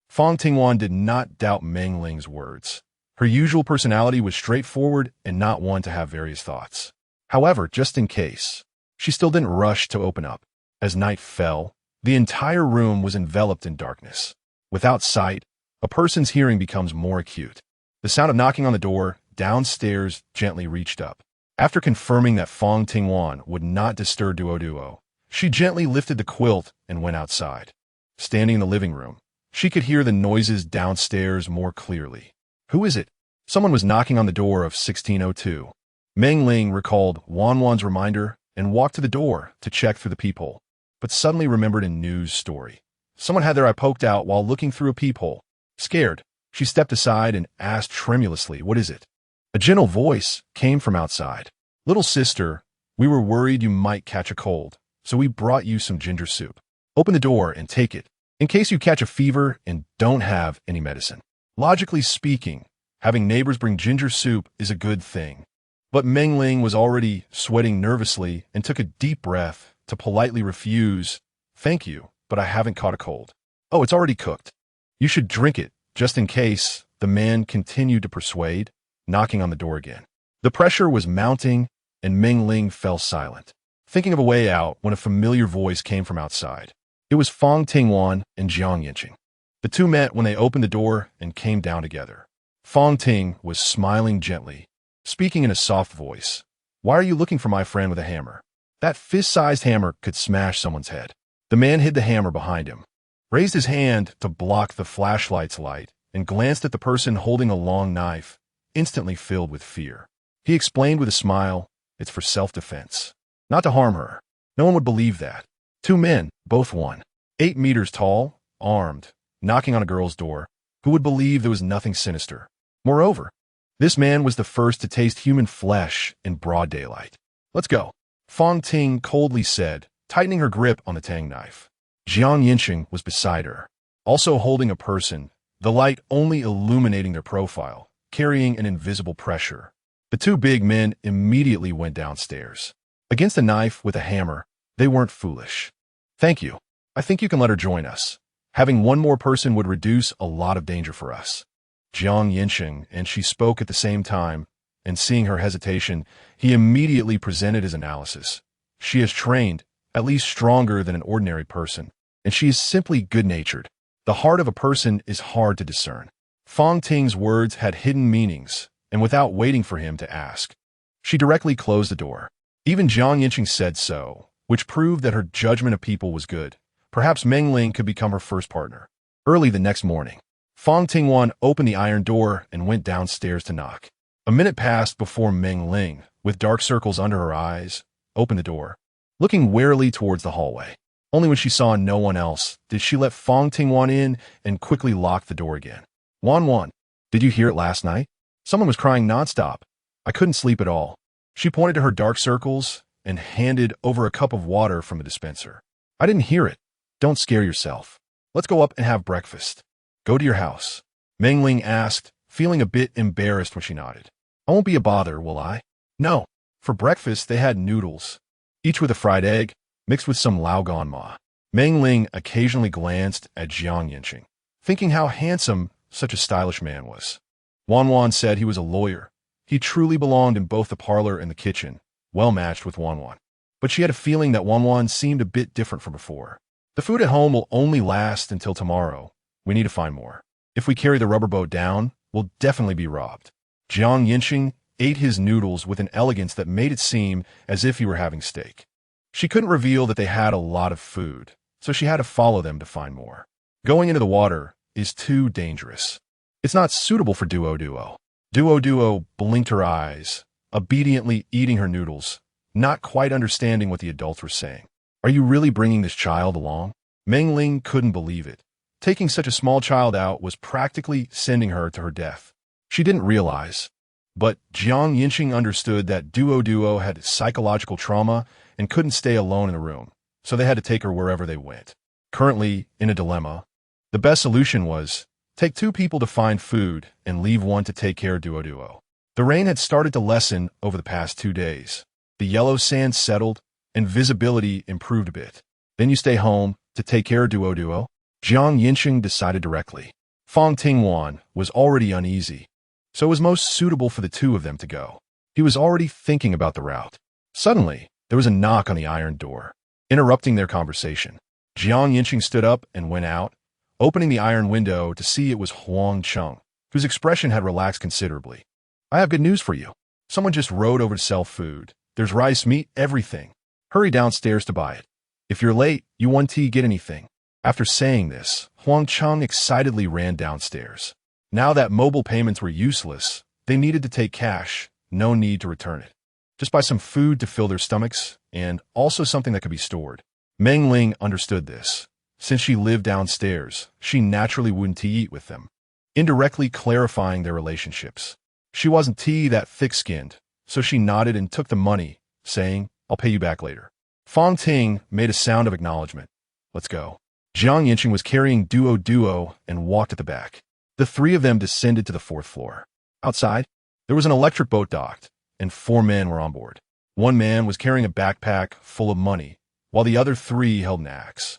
Fang Tingwan did not doubt Meng Ling's words. Her usual personality was straightforward and not one to have various thoughts. However, just in case, she still didn't rush to open up. As night fell, the entire room was enveloped in darkness. Without sight, a person's hearing becomes more acute. The sound of knocking on the door downstairs gently reached up. After confirming that Fang Tingwan would not disturb Duo, she gently lifted the quilt and went outside. Standing in the living room, she could hear the noises downstairs more clearly. Who is it? Someone was knocking on the door of 1602. Meng Ling recalled Wan's reminder and walked to the door to check through the peephole, but suddenly remembered a news story. Someone had their eye poked out while looking through a peephole. Scared, she stepped aside and asked tremulously, "What is it?" A gentle voice came from outside. "Little sister, we were worried you might catch a cold, so we brought you some ginger soup. Open the door and take it, in case you catch a fever and don't have any medicine." Logically speaking, having neighbors bring ginger soup is a good thing. But Meng Ling was already sweating nervously and took a deep breath to politely refuse. "Thank you, but I haven't caught a cold." "Oh, it's already cooked. You should drink it, just in case," the man continued to persuade, knocking on the door again. The pressure was mounting, and Meng Ling fell silent, thinking of a way out when a familiar voice came from outside. It was Fang Tingwan and Yancheng. The two met when they opened the door and came down together. Fang Ting was smiling gently, speaking in a soft voice. "Why are you looking for my friend with a hammer? That fist-sized hammer could smash someone's head." The man hid the hammer behind him, raised his hand to block the flashlight's light, and glanced at the person holding a long knife, instantly filled with fear. He explained with a smile, "It's for self-defense, not to harm her." No one would believe that. Two men, both 8 meters tall, armed, knocking on a girl's door. Who would believe there was nothing sinister? Moreover, this man was the first to taste human flesh in broad daylight. "Let's go," Fang Ting coldly said, tightening her grip on the Tang knife. Yancheng was beside her, also holding a person, the light only illuminating their profile, carrying an invisible pressure. The two big men immediately went downstairs. Against a knife with a hammer, they weren't foolish. "Thank you. I think you can let her join us. Having one more person would reduce a lot of danger for us." Yancheng, and she spoke at the same time, and seeing her hesitation, he immediately presented his analysis. "She is trained, at least stronger than an ordinary person, and she is simply good-natured. The heart of a person is hard to discern." Fang Ting's words had hidden meanings, and without waiting for him to ask, she directly closed the door. Even Yancheng said so, which proved that her judgment of people was good. Perhaps Meng Ling could become her first partner. Early the next morning, Fang Tingwan opened the iron door and went downstairs to knock. A minute passed before Meng Ling, with dark circles under her eyes, opened the door, looking warily towards the hallway. Only when she saw no one else did she let Fang Tingwan in and quickly locked the door again. Wan, did you hear it last night? Someone was crying nonstop. I couldn't sleep at all." She pointed to her dark circles and handed over a cup of water from the dispenser. "I didn't hear it. Don't scare yourself. Let's go up and have breakfast." "Go to your house?" Meng Ling asked, feeling a bit embarrassed when she nodded. "I won't be a bother, will I?" "No." For breakfast, they had noodles, each with a fried egg, mixed with some laogan ma. Meng Ling occasionally glanced at Yancheng, thinking how handsome such a stylish man was. Wan said he was a lawyer. He truly belonged in both the parlor and the kitchen, well matched with Wan. But she had a feeling that Wan seemed a bit different from before. "The food at home will only last until tomorrow. We need to find more. If we carry the rubber boat down, we'll definitely be robbed." Yancheng ate his noodles with an elegance that made it seem as if he were having steak. She couldn't reveal that they had a lot of food, so she had to follow them to find more. Going into the water is too dangerous. It's not suitable for Duo. Duo blinked her eyes, obediently eating her noodles, not quite understanding what the adults were saying. "Are you really bringing this child along?" Meng Ling couldn't believe it. Taking such a small child out was practically sending her to her death. She didn't realize, but Yancheng understood that Duo had psychological trauma and couldn't stay alone in the room, so they had to take her wherever they went. Currently in a dilemma, the best solution was take 2 people to find food and leave 1 to take care of Duo. The rain had started to lessen over the past 2 days. The yellow sand settled and visibility improved a bit. Then you stay home to take care of Duo. Jiang Yancheng decided directly. Fang Tingwan was already uneasy, so it was most suitable for the two of them to go. He was already thinking about the route. Suddenly, there was a knock on the iron door, interrupting their conversation. Jiang Yancheng stood up and went out, opening the iron window to see it was Huang Cheng, whose expression had relaxed considerably. "I have good news for you. Someone just rode over to sell food. There's rice, meat, everything. Hurry downstairs to buy it. If you're late, you won't get anything." After saying this, Huang Cheng excitedly ran downstairs. Now that mobile payments were useless, they needed to take cash, no need to return it. Just buy some food to fill their stomachs, and also something that could be stored. Meng Ling understood this. Since she lived downstairs, she naturally wouldn't eat with them, indirectly clarifying their relationships. She wasn't that thick-skinned, so she nodded and took the money, saying, "I'll pay you back later." Fang Ting made a sound of acknowledgement. "Let's go." Jiang Yancheng was carrying Duo and walked at the back. The three of them descended to the 4th floor. Outside, there was an electric boat docked, and 4 men were on board. One man was carrying a backpack full of money, while the other 3 held an axe,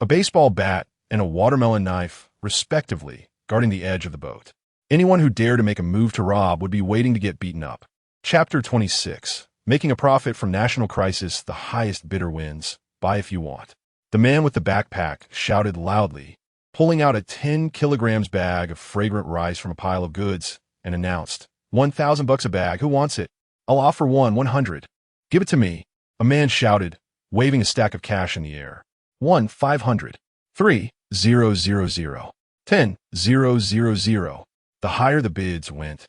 a baseball bat, and a watermelon knife, respectively, guarding the edge of the boat. Anyone who dared to make a move to rob would be waiting to get beaten up. Chapter 26. Making a profit from national crisis, the highest bidder wins. Buy if you want. The man with the backpack shouted loudly, pulling out a 10 kilograms bag of fragrant rice from a pile of goods, and announced, $1,000 a bag. Who wants it? I'll offer 100. Give it to me. A man shouted, waving a stack of cash in the air. 500. 3, 000. 10, 000. The higher the bids went,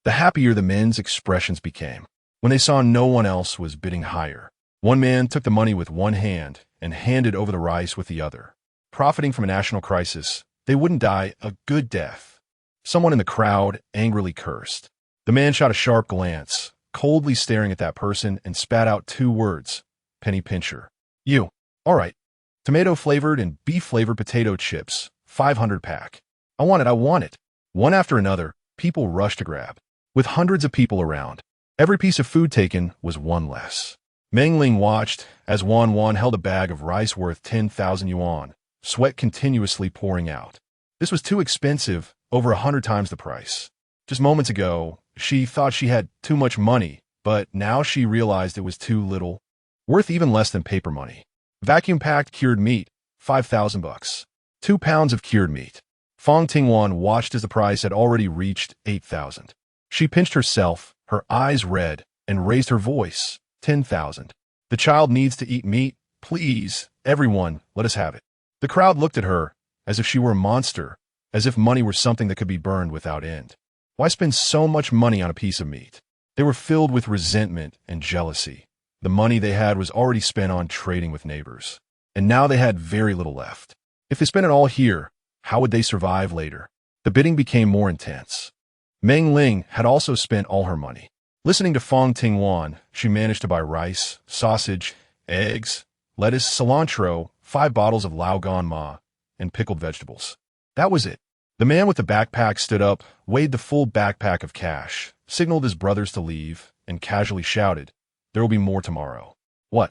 the happier the men's expressions became. When they saw no one else was bidding higher, one man took the money with one hand and handed over the rice with the other. Profiting from a national crisis, they wouldn't die a good death. Someone in the crowd angrily cursed. The man shot a sharp glance, coldly staring at that person, and spat out 2 words, "Penny pincher." "You. All right. Tomato-flavored and beef-flavored potato chips, 500 pack. I want it. One after another, people rushed to grab. With hundreds of people around, every piece of food taken was one less. Meng Ling watched as Wan held a bag of rice worth 10,000 yuan, sweat continuously pouring out. This was too expensive, over 100 times the price. Just moments ago, she thought she had too much money, but now she realized it was too little, worth even less than paper money. Vacuum-packed cured meat, 5,000 bucks. 2 pounds of cured meat. Fang Tingwan watched as the price had already reached 8,000. She pinched herself, her eyes red, and raised her voice. 10,000. The child needs to eat meat. Please, everyone, let us have it. The crowd looked at her, as if she were a monster, as if money were something that could be burned without end. Why spend so much money on a piece of meat? They were filled with resentment and jealousy. The money they had was already spent on trading with neighbors, and now they had very little left. If they spent it all here, how would they survive later? The bidding became more intense. Meng Ling had also spent all her money. Listening to Fang Tingwan, she managed to buy rice, sausage, eggs, lettuce, cilantro, 5 bottles of Lao Gan Ma, and pickled vegetables. That was it. The man with the backpack stood up, weighed the full backpack of cash, signaled his brothers to leave, and casually shouted, "There will be more tomorrow." What?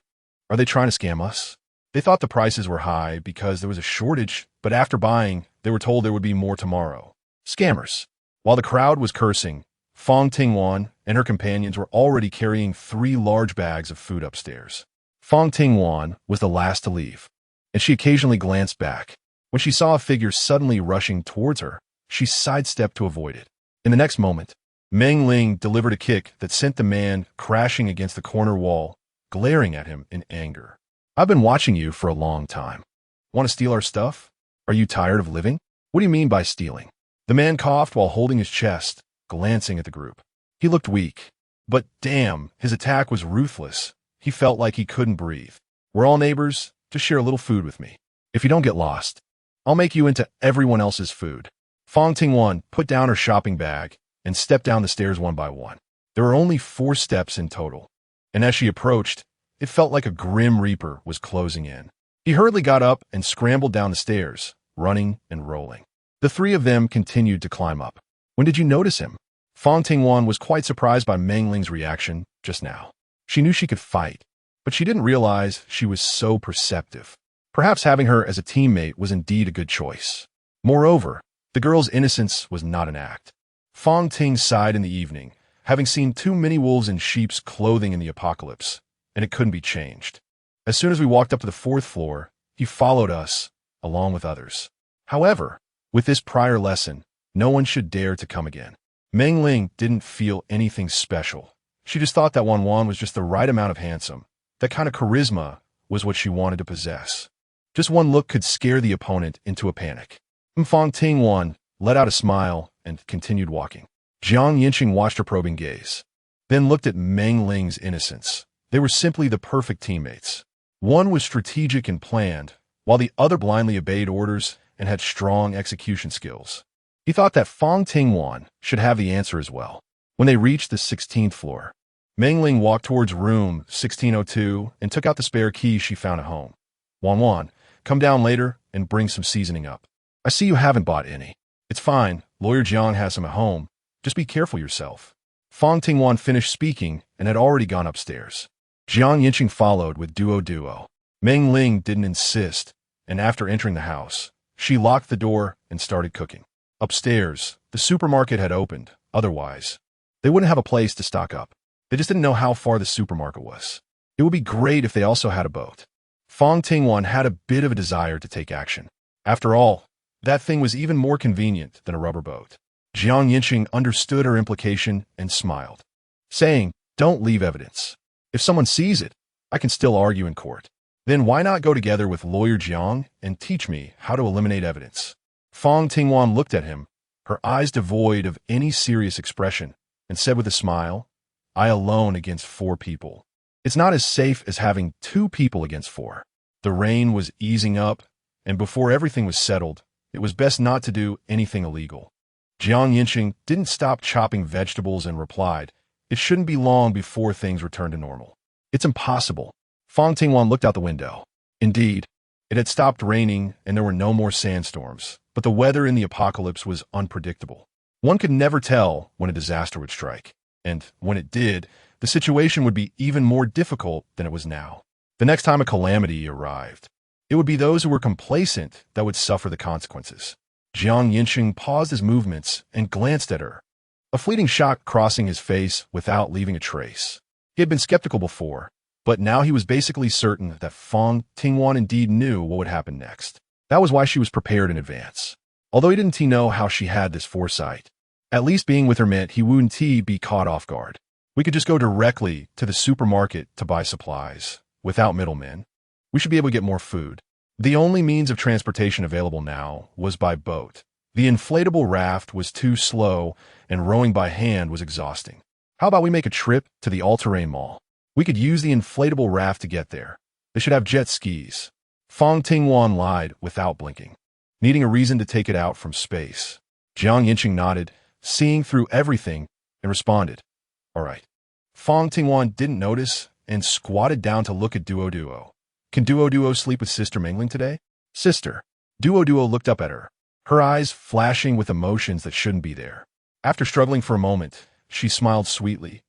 Are they trying to scam us? They thought the prices were high because there was a shortage, but after buying, they were told there would be more tomorrow. Scammers. While the crowd was cursing, Fang Tingwan and her companions were already carrying 3 large bags of food upstairs. Fang Tingwan was the last to leave, and she occasionally glanced back. When she saw a figure suddenly rushing towards her, she sidestepped to avoid it. In the next moment, Meng Ling delivered a kick that sent the man crashing against the corner wall, glaring at him in anger. "I've been watching you for a long time. Want to steal our stuff? Are you tired of living? What do you mean by stealing?" The man coughed while holding his chest, glancing at the group. He looked weak, but damn, his attack was ruthless. He felt like he couldn't breathe. "We're all neighbors. Just share a little food with me. If you don't get lost, I'll make you into everyone else's food." Fang Tingwan put down her shopping bag and stepped down the stairs one by one. There were only 4 steps in total, and as she approached, it felt like a grim reaper was closing in. He hurriedly got up and scrambled down the stairs, running and rolling. The 3 of them continued to climb up. "When did you notice him?" Fang Tingwan was quite surprised by Meng Ling's reaction just now. She knew she could fight, but she didn't realize she was so perceptive. Perhaps having her as a teammate was indeed a good choice. Moreover, the girl's innocence was not an act. Fang Ting sighed in the evening, having seen too many wolves in sheep's clothing in the apocalypse, and it couldn't be changed. As soon as we walked up to the 4th floor, he followed us, along with others. However, with this prior lesson, no one should dare to come again. Meng Ling didn't feel anything special. She just thought that Wan was just the right amount of handsome. That kind of charisma was what she wanted to possess. Just one look could scare the opponent into a panic. Fang Tingwan let out a smile and continued walking. Yancheng watched her probing gaze, then looked at Meng Ling's innocence. They were simply the perfect teammates. One was strategic and planned, while the other blindly obeyed orders and had strong execution skills. He thought that Fang Tingwan should have the answer as well. When they reached the 16th floor, Meng Ling walked towards room 1602 and took out the spare key she found at home. Wan, come down later and bring some seasoning up. I see you haven't bought any. It's fine, Lawyer Jiang has some at home. Just be careful yourself. Fang Tingwan finished speaking and had already gone upstairs. Yancheng followed with duo. Meng Ling didn't insist, and after entering the house, she locked the door and started cooking. Upstairs, the supermarket had opened. Otherwise, they wouldn't have a place to stock up. They just didn't know how far the supermarket was. It would be great if they also had a boat. Fang Tingwan had a bit of a desire to take action. After all, that thing was even more convenient than a rubber boat. Yancheng understood her implication and smiled, saying, "Don't leave evidence. If someone sees it, I can still argue in court. Then why not go together with Lawyer Jiang and teach me how to eliminate evidence?" Fang Tingwan looked at him, her eyes devoid of any serious expression, and said with a smile, "I alone against 4 people. It's not as safe as having 2 people against 4. The rain was easing up, and before everything was settled, it was best not to do anything illegal." Yancheng didn't stop chopping vegetables and replied, "It shouldn't be long before things return to normal." "It's impossible." Fang Tingwan looked out the window. Indeed, it had stopped raining and there were no more sandstorms, but the weather in the apocalypse was unpredictable. One could never tell when a disaster would strike, and when it did, the situation would be even more difficult than it was now. The next time a calamity arrived, it would be those who were complacent that would suffer the consequences. Yancheng paused his movements and glanced at her, a fleeting shock crossing his face without leaving a trace. He had been skeptical before, but now he was basically certain that Fang Tingwan indeed knew what would happen next. That was why she was prepared in advance. Although he didn't know how she had this foresight. At least being with her meant he wouldn't be caught off guard. We could just go directly to the supermarket to buy supplies, without middlemen. We should be able to get more food. The only means of transportation available now was by boat. The inflatable raft was too slow, and rowing by hand was exhausting. How about we make a trip to the all-terrain mall? We could use the inflatable raft to get there. They should have jet skis. Fang Tingwan lied without blinking, needing a reason to take it out from space. Yancheng nodded, seeing through everything, and responded, "All right." Fang Tingwan didn't notice and squatted down to look at Duo. "Can Duo sleep with Sister Meng Ling today?" "Sister." Duo looked up at her, her eyes flashing with emotions that shouldn't be there. After struggling for a moment, she smiled sweetly.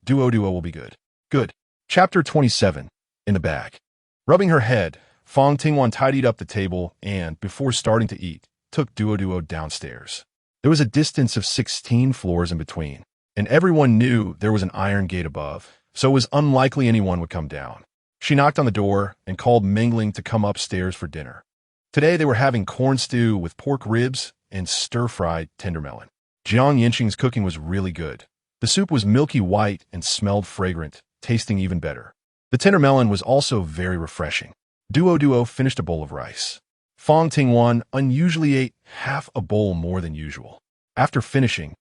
Duo will be good. Good. Chapter 27. In the bag. Rubbing her head, Fang Tingwan tidied up the table and, before starting to eat, took Duo downstairs. There was a distance of 16 floors in between, and everyone knew there was an iron gate above, so it was unlikely anyone would come down. She knocked on the door and called Meng Ling to come upstairs for dinner. Today they were having corn stew with pork ribs and stir-fried tendermelon. Yancheng's cooking was really good. The soup was milky white and smelled fragrant, tasting even better. The tendermelon was also very refreshing. Duo finished a bowl of rice. Fang Tingwan unusually ate half a bowl more than usual. After finishing,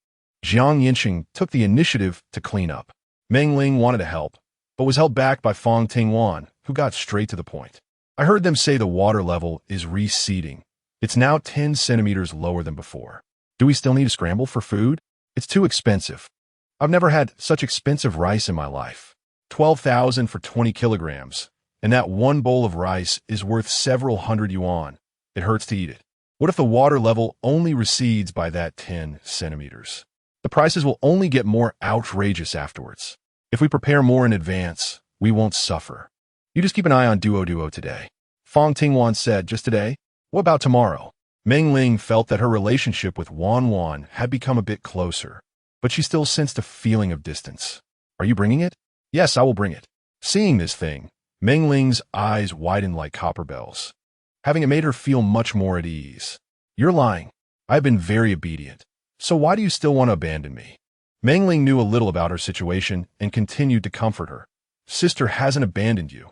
Yancheng took the initiative to clean up. Meng Ling wanted to help, but was held back by Fang Tingwan, who got straight to the point. "I heard them say the water level is receding. It's now 10 centimeters lower than before. Do we still need to scramble for food? It's too expensive. I've never had such expensive rice in my life. 12,000 for 20 kilograms, and that one bowl of rice is worth several hundred yuan. It hurts to eat it. What if the water level only recedes by that 10 centimeters? The prices will only get more outrageous afterwards. If we prepare more in advance, we won't suffer. You just keep an eye on Duo today." Fang Tingwan said, just today? What about tomorrow? Meng Ling felt that her relationship with Wan Wan had become a bit closer, but she still sensed a feeling of distance. Are you bringing it? Yes, I will bring it. Seeing this thing, Meng Ling's eyes widened like copper bells, having it made her feel much more at ease. You're lying. I've been very obedient. So why do you still want to abandon me? Meng Ling knew a little about her situation and continued to comfort her. Sister hasn't abandoned you.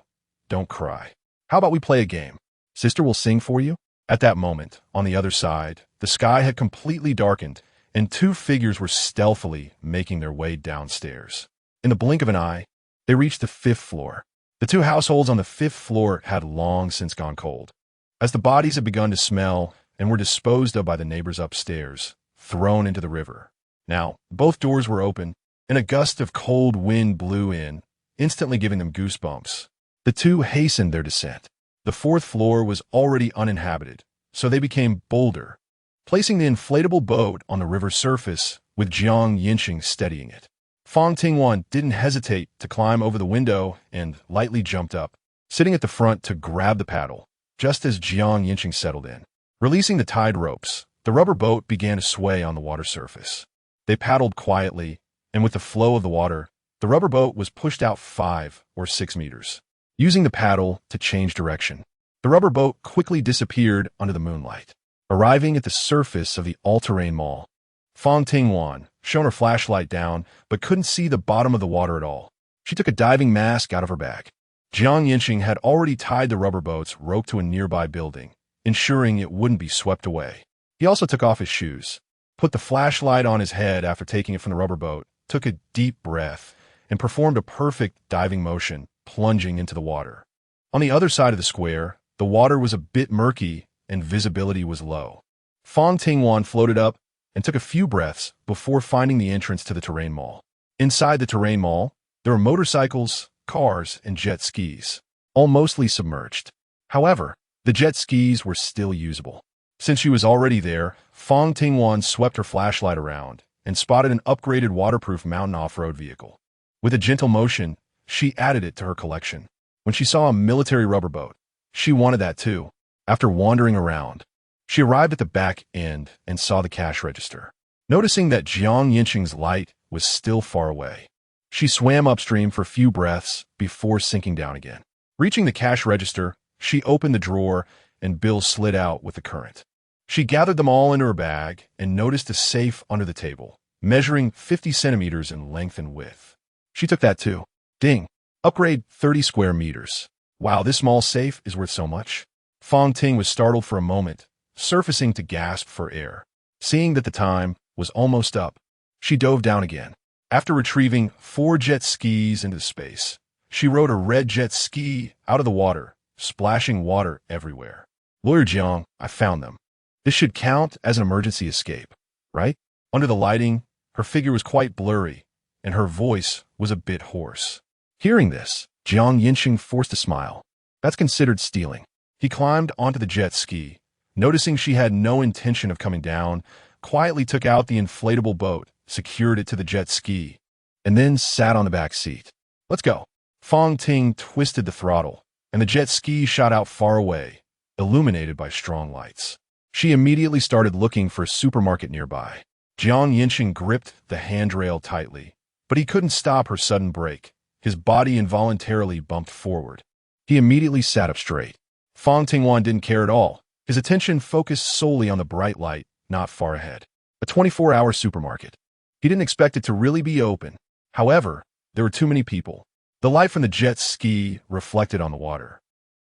Don't cry. How about we play a game? Sister will sing for you? At that moment, on the other side, the sky had completely darkened, and two figures were stealthily making their way downstairs. In the blink of an eye, they reached the 5th floor. The two households on the 5th floor had long since gone cold, as the bodies had begun to smell and were disposed of by the neighbors upstairs, thrown into the river. Now, both doors were open, and a gust of cold wind blew in, instantly giving them goosebumps. The two hastened their descent. The 4th floor was already uninhabited, so they became bolder, placing the inflatable boat on the river's surface with Jiang Yancheng steadying it. Fang Tingwan didn't hesitate to climb over the window and lightly jumped up, sitting at the front to grab the paddle, just as Jiang Yancheng settled in. Releasing the tied ropes, the rubber boat began to sway on the water surface. They paddled quietly, and with the flow of the water, the rubber boat was pushed out 5 or 6 meters. Using the paddle to change direction, the rubber boat quickly disappeared under the moonlight. Arriving at the surface of the all-terrain mall, Fang Tingwan shone her flashlight down but couldn't see the bottom of the water at all. She took a diving mask out of her bag. Jiang Yancheng had already tied the rubber boat's rope to a nearby building, ensuring it wouldn't be swept away. He also took off his shoes, put the flashlight on his head after taking it from the rubber boat, took a deep breath, and performed a perfect diving motion, plunging into the water. On the other side of the square, the water was a bit murky and visibility was low. Fang Tingwan floated up and took a few breaths before finding the entrance to the terrain mall. Inside the terrain mall, there were motorcycles, cars, and jet skis, all mostly submerged. However, the jet skis were still usable. Since she was already there, Fang Tingwan swept her flashlight around and spotted an upgraded waterproof mountain off-road vehicle. With a gentle motion, she added it to her collection. When she saw a military rubber boat, she wanted that too. After wandering around, she arrived at the back end and saw the cash register. Noticing that Jiang Yancheng's light was still far away, she swam upstream for a few breaths before sinking down again. Reaching the cash register, she opened the drawer and bills slid out with the current. She gathered them all into her bag and noticed a safe under the table, measuring 50 centimeters in length and width. She took that too. Ding. Upgrade 30 square meters. Wow, this small safe is worth so much. Fang Ting was startled for a moment, surfacing to gasp for air. Seeing that the time was almost up, she dove down again. After retrieving 4 jet skis into space, she rode a red jet ski out of the water, splashing water everywhere. Lawyer Jiang, I found them. This should count as an emergency escape, right? Under the lighting, her figure was quite blurry, and her voice was a bit hoarse. Hearing this, Jiang Yancheng forced a smile. That's considered stealing. He climbed onto the jet ski, noticing she had no intention of coming down, quietly took out the inflatable boat, secured it to the jet ski, and then sat on the back seat. Let's go. Fang Ting twisted the throttle, and the jet ski shot out far away, illuminated by strong lights. She immediately started looking for a supermarket nearby. Jiang Yancheng gripped the handrail tightly, but he couldn't stop her sudden brake. His body involuntarily bumped forward. He immediately sat up straight. Fang Tingwan didn't care at all. His attention focused solely on the bright light not far ahead. A 24-hour supermarket. He didn't expect it to really be open. However, there were too many people. The light from the jet ski reflected on the water,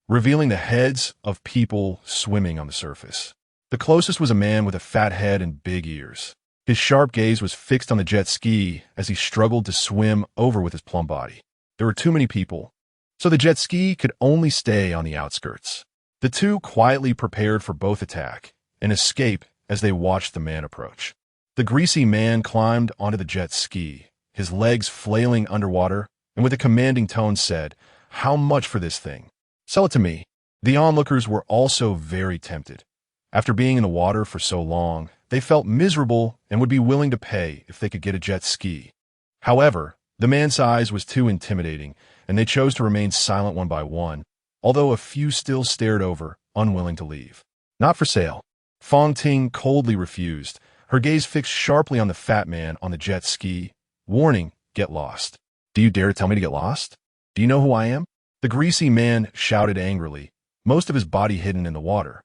revealing the heads of people swimming on the surface. The closest was a man with a fat head and big ears. His sharp gaze was fixed on the jet ski as he struggled to swim over with his plump body. There were too many people, so the jet ski could only stay on the outskirts. The two quietly prepared for both attack and escape as they watched the man approach. The greasy man climbed onto the jet ski, his legs flailing underwater, and with a commanding tone said, "How much for this thing? Sell it to me." The onlookers were also very tempted. After being in the water for so long, they felt miserable and would be willing to pay if they could get a jet ski. However, the man's size was too intimidating, and they chose to remain silent one by one, although a few still stared over, unwilling to leave. Not for sale. Fang Ting coldly refused, her gaze fixed sharply on the fat man on the jet ski. Warning, get lost. Do you dare tell me to get lost? Do you know who I am? The greasy man shouted angrily, most of his body hidden in the water.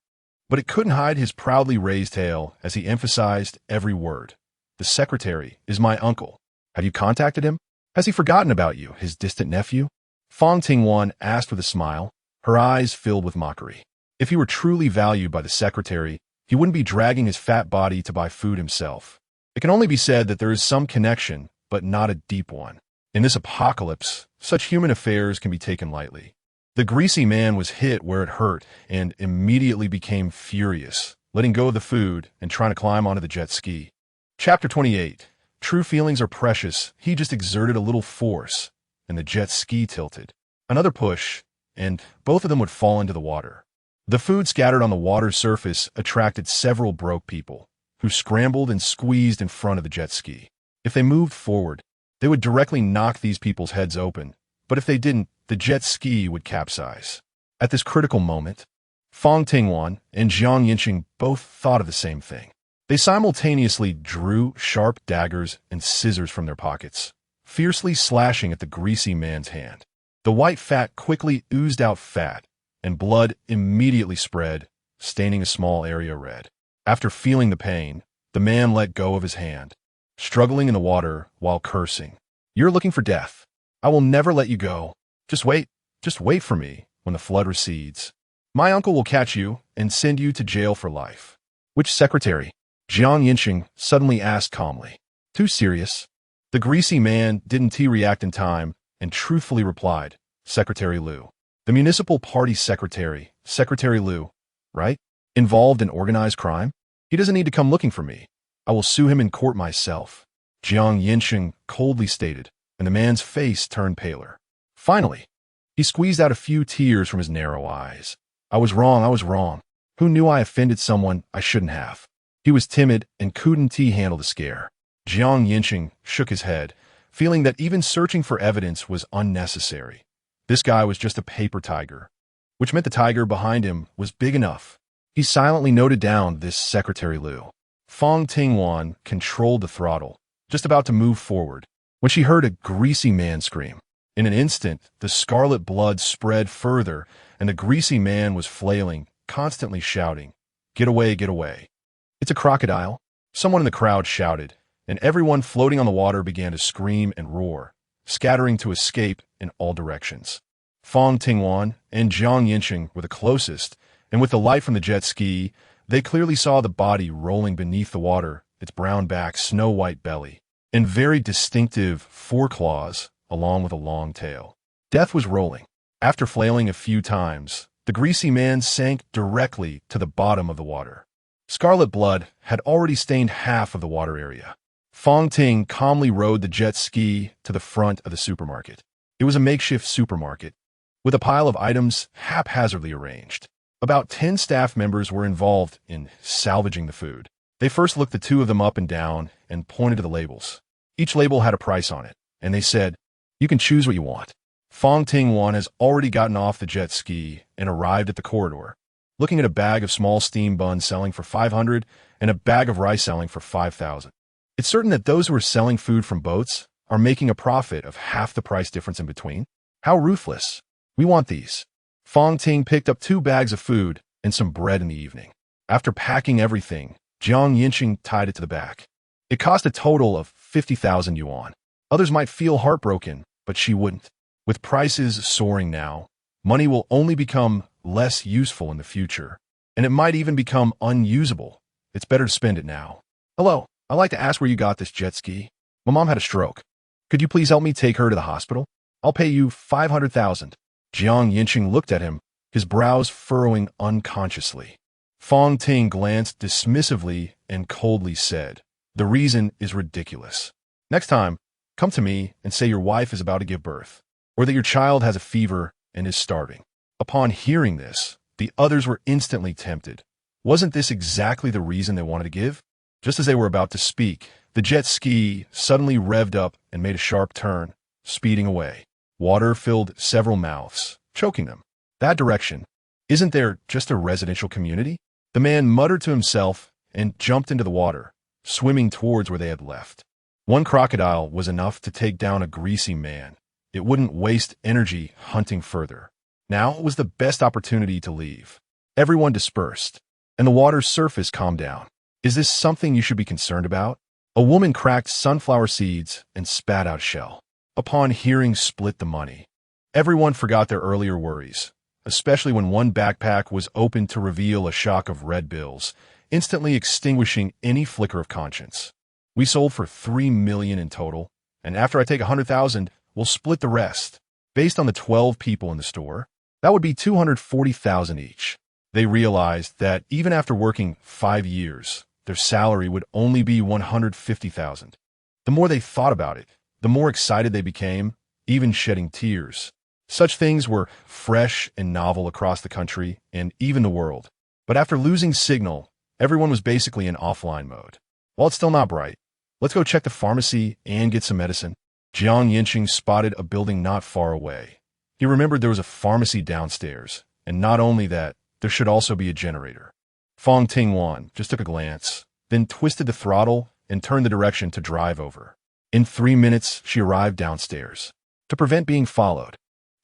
But it couldn't hide his proudly raised tail as he emphasized every word. The secretary is my uncle. Have you contacted him? Has he forgotten about you, his distant nephew? Fang Tingwan asked with a smile, her eyes filled with mockery. If he were truly valued by the secretary, he wouldn't be dragging his fat body to buy food himself. It can only be said that there is some connection, but not a deep one. In this apocalypse, such human affairs can be taken lightly. The greasy man was hit where it hurt and immediately became furious, letting go of the food and trying to climb onto the jet ski. Chapter 28. True feelings are precious. He just exerted a little force, and the jet ski tilted. Another push, and both of them would fall into the water. The food scattered on the water's surface attracted several broke people, who scrambled and squeezed in front of the jet ski. If they moved forward, they would directly knock these people's heads open, but if they didn't, the jet ski would capsize. At this critical moment, Fang Tingwan and Yancheng both thought of the same thing. They simultaneously drew sharp daggers and scissors from their pockets, fiercely slashing at the greasy man's hand. The white fat quickly oozed out fat, and blood immediately spread, staining a small area red. After feeling the pain, the man let go of his hand, struggling in the water while cursing. You're looking for death. I will never let you go. Just wait for me when the flood recedes. My uncle will catch you and send you to jail for life. Which secretary? Yancheng suddenly asked calmly. Too serious? The greasy man didn't react in time and truthfully replied, Secretary Liu. The municipal party secretary, Secretary Liu, right? Involved in organized crime? He doesn't need to come looking for me. I will sue him in court myself. Yancheng coldly stated, and the man's face turned paler. Finally, he squeezed out a few tears from his narrow eyes. I was wrong. Who knew I offended someone I shouldn't have? He was timid and couldn't handle the scare. Yancheng shook his head, feeling that even searching for evidence was unnecessary. This guy was just a paper tiger, which meant the tiger behind him was big enough. He silently noted down this Secretary Liu. Fang Tingwan controlled the throttle, just about to move forward, when she heard a greasy man scream. In an instant, the scarlet blood spread further, and the greasy man was flailing, constantly shouting, Get away, get away. It's a crocodile, someone in the crowd shouted, and everyone floating on the water began to scream and roar, scattering to escape in all directions. Fang Tingwan and Yancheng were the closest, and with the light from the jet ski, they clearly saw the body rolling beneath the water, its brown back, snow-white belly, and very distinctive foreclaws, along with a long tail. Death was rolling. After flailing a few times, the greasy man sank directly to the bottom of the water. Scarlet blood had already stained half of the water area. Fang Ting calmly rode the jet ski to the front of the supermarket. It was a makeshift supermarket, with a pile of items haphazardly arranged. About 10 staff members were involved in salvaging the food. They first looked the two of them up and down and pointed to the labels. Each label had a price on it, and they said, You can choose what you want. Fang Tingwan has already gotten off the jet ski and arrived at the corridor, looking at a bag of small steam buns selling for 500 and a bag of rice selling for 5,000. It's certain that those who are selling food from boats are making a profit of half the price difference in between. How ruthless. We want these. Fang Ting picked up 2 bags of food and some bread in the evening. After packing everything, Yancheng tied it to the back. It cost a total of 50,000 yuan. Others might feel heartbroken, but she wouldn't. With prices soaring now, money will only become less useful in the future, and it might even become unusable. It's better to spend it now. Hello, I'd like to ask where you got this jet ski. My mom had a stroke. Could you please help me take her to the hospital? I'll pay you 500,000. Yancheng looked at him, his brows furrowing unconsciously. Fang Ting glanced dismissively and coldly said, The reason is ridiculous. Next time, come to me and say your wife is about to give birth, or that your child has a fever and is starving. Upon hearing this, the others were instantly tempted. Wasn't this exactly the reason they wanted to give? Just as they were about to speak, the jet ski suddenly revved up and made a sharp turn, speeding away. Water filled several mouths, choking them. That direction. Isn't there just a residential community? The man muttered to himself and jumped into the water, swimming towards where they had left. One crocodile was enough to take down a greasy man. It wouldn't waste energy hunting further. Now was the best opportunity to leave. Everyone dispersed, and the water's surface calmed down. Is this something you should be concerned about? A woman cracked sunflower seeds and spat out shell. Upon hearing split the money, everyone forgot their earlier worries, especially when one backpack was opened to reveal a shock of red bills, instantly extinguishing any flicker of conscience. We sold for $3 million in total, and after I take $100,000, we'll split the rest. Based on the 12 people in the store, that would be $240,000 each. They realized that even after working 5 years, their salary would only be $150,000. The more they thought about it, the more excited they became, even shedding tears. Such things were fresh and novel across the country and even the world. But after losing signal, everyone was basically in offline mode. While it's still not bright, let's go check the pharmacy and get some medicine. Yancheng spotted a building not far away. He remembered there was a pharmacy downstairs, and not only that, there should also be a generator. Fang Tingwan just took a glance, then twisted the throttle and turned the direction to drive over. In 3 minutes, she arrived downstairs. To prevent being followed,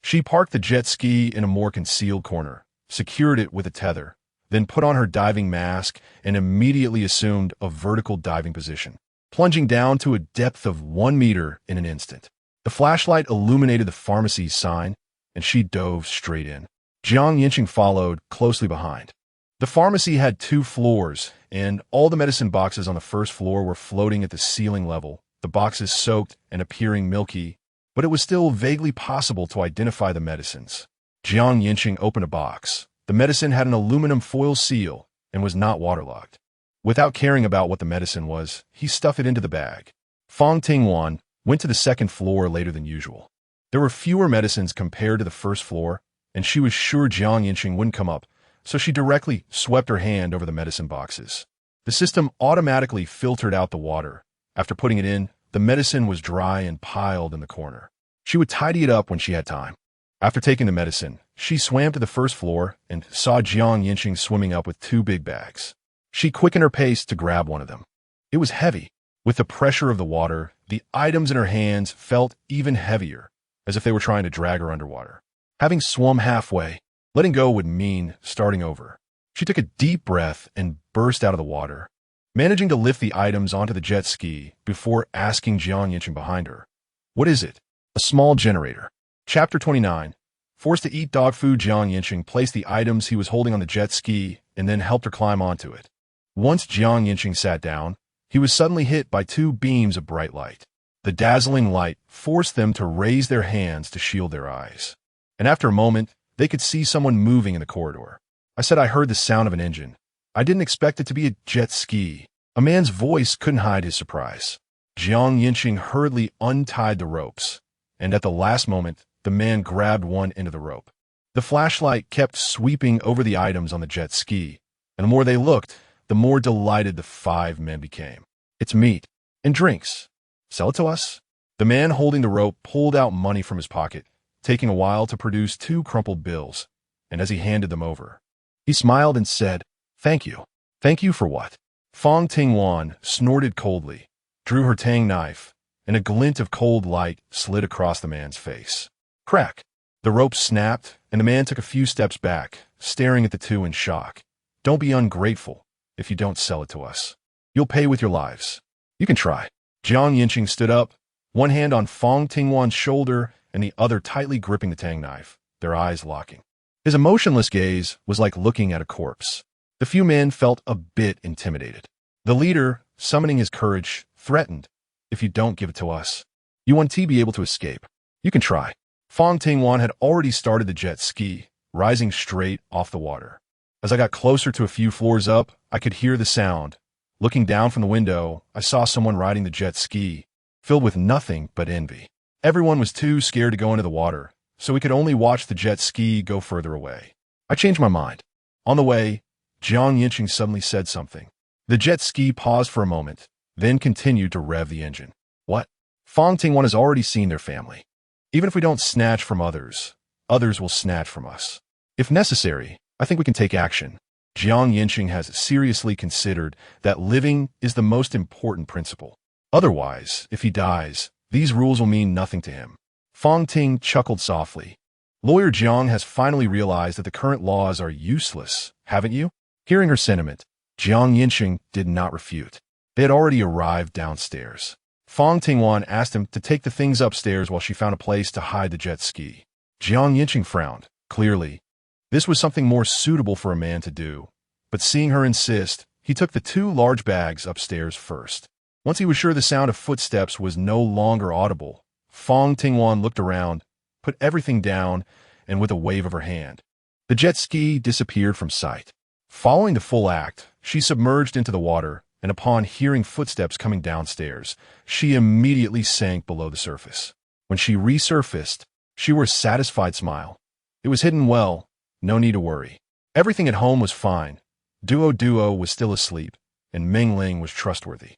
she parked the jet ski in a more concealed corner, secured it with a tether, then put on her diving mask and immediately assumed a vertical diving position, plunging down to a depth of 1 meter in an instant. The flashlight illuminated the pharmacy's sign, and she dove straight in. Yancheng followed closely behind. The pharmacy had 2 floors, and all the medicine boxes on the first floor were floating at the ceiling level, the boxes soaked and appearing milky, but it was still vaguely possible to identify the medicines. Yancheng opened a box. The medicine had an aluminum foil seal and was not waterlogged. Without caring about what the medicine was, he stuffed it into the bag. Fang Tingwan went to the second floor later than usual. There were fewer medicines compared to the first floor, and she was sure Yancheng wouldn't come up, so she directly swept her hand over the medicine boxes. The system automatically filtered out the water. After putting it in, the medicine was dry and piled in the corner. She would tidy it up when she had time. After taking the medicine, she swam to the first floor and saw Yancheng swimming up with 2 big bags. She quickened her pace to grab one of them. It was heavy. With the pressure of the water, the items in her hands felt even heavier, as if they were trying to drag her underwater. Having swum halfway, letting go would mean starting over. She took a deep breath and burst out of the water, managing to lift the items onto the jet ski before asking Yancheng behind her, "What is it?" A small generator. Chapter 29. Forced to eat dog food, Yancheng placed the items he was holding on the jet ski and then helped her climb onto it. Once Yancheng sat down, he was suddenly hit by 2 beams of bright light. The dazzling light forced them to raise their hands to shield their eyes. And after a moment, they could see someone moving in the corridor. I said I heard the sound of an engine. I didn't expect it to be a jet ski. A man's voice couldn't hide his surprise. Yancheng hurriedly untied the ropes, and at the last moment, the man grabbed one end of the rope. The flashlight kept sweeping over the items on the jet ski, and the more they looked, the more delighted the 5 men became. "It's meat and drinks. Sell it to us." The man holding the rope pulled out money from his pocket, taking a while to produce 2 crumpled bills, and as he handed them over, he smiled and said, "Thank you." "Thank you for what?" Fang Tingwan snorted coldly, drew her Tang knife, and a glint of cold light slid across the man's face. Crack! The rope snapped, and the man took a few steps back, staring at the 2 in shock. "Don't be ungrateful if you don't sell it to us. You'll pay with your lives." "You can try." Yancheng stood up, one hand on Fang Tingwan's shoulder and the other tightly gripping the Tang knife, their eyes locking. His emotionless gaze was like looking at a corpse. The few men felt a bit intimidated. The leader, summoning his courage, threatened, "If you don't give it to us, you won't be able to escape. You can try." Fang Tingwan had already started the jet ski, rising straight off the water. As I got closer to a few floors up, I could hear the sound. Looking down from the window, I saw someone riding the jet ski, filled with nothing but envy. Everyone was too scared to go into the water, so we could only watch the jet ski go further away. I changed my mind. On the way, Yancheng suddenly said something. The jet ski paused for a moment, then continued to rev the engine. "What?" "Fang Tingwan has already seen their family. Even if we don't snatch from others, others will snatch from us. If necessary, I think we can take action. Yancheng has seriously considered that living is the most important principle. Otherwise, if he dies, these rules will mean nothing to him. Fang Ting chuckled softly. Lawyer Jiang has finally realized that the current laws are useless, haven't you? Hearing her sentiment, Yancheng did not refute. They had already arrived downstairs. Fang Tingwan asked him to take the things upstairs while she found a place to hide the jet ski. Yancheng frowned. Clearly, this was something more suitable for a man to do. But seeing her insist, he took the 2 large bags upstairs first. Once he was sure the sound of footsteps was no longer audible, Fang Tingwan looked around, put everything down, and with a wave of her hand, the jet ski disappeared from sight. Following the full act, she submerged into the water, and upon hearing footsteps coming downstairs, she immediately sank below the surface. When she resurfaced, she wore a satisfied smile. It was hidden well, no need to worry. Everything at home was fine. Duo was still asleep, and Mengling was trustworthy.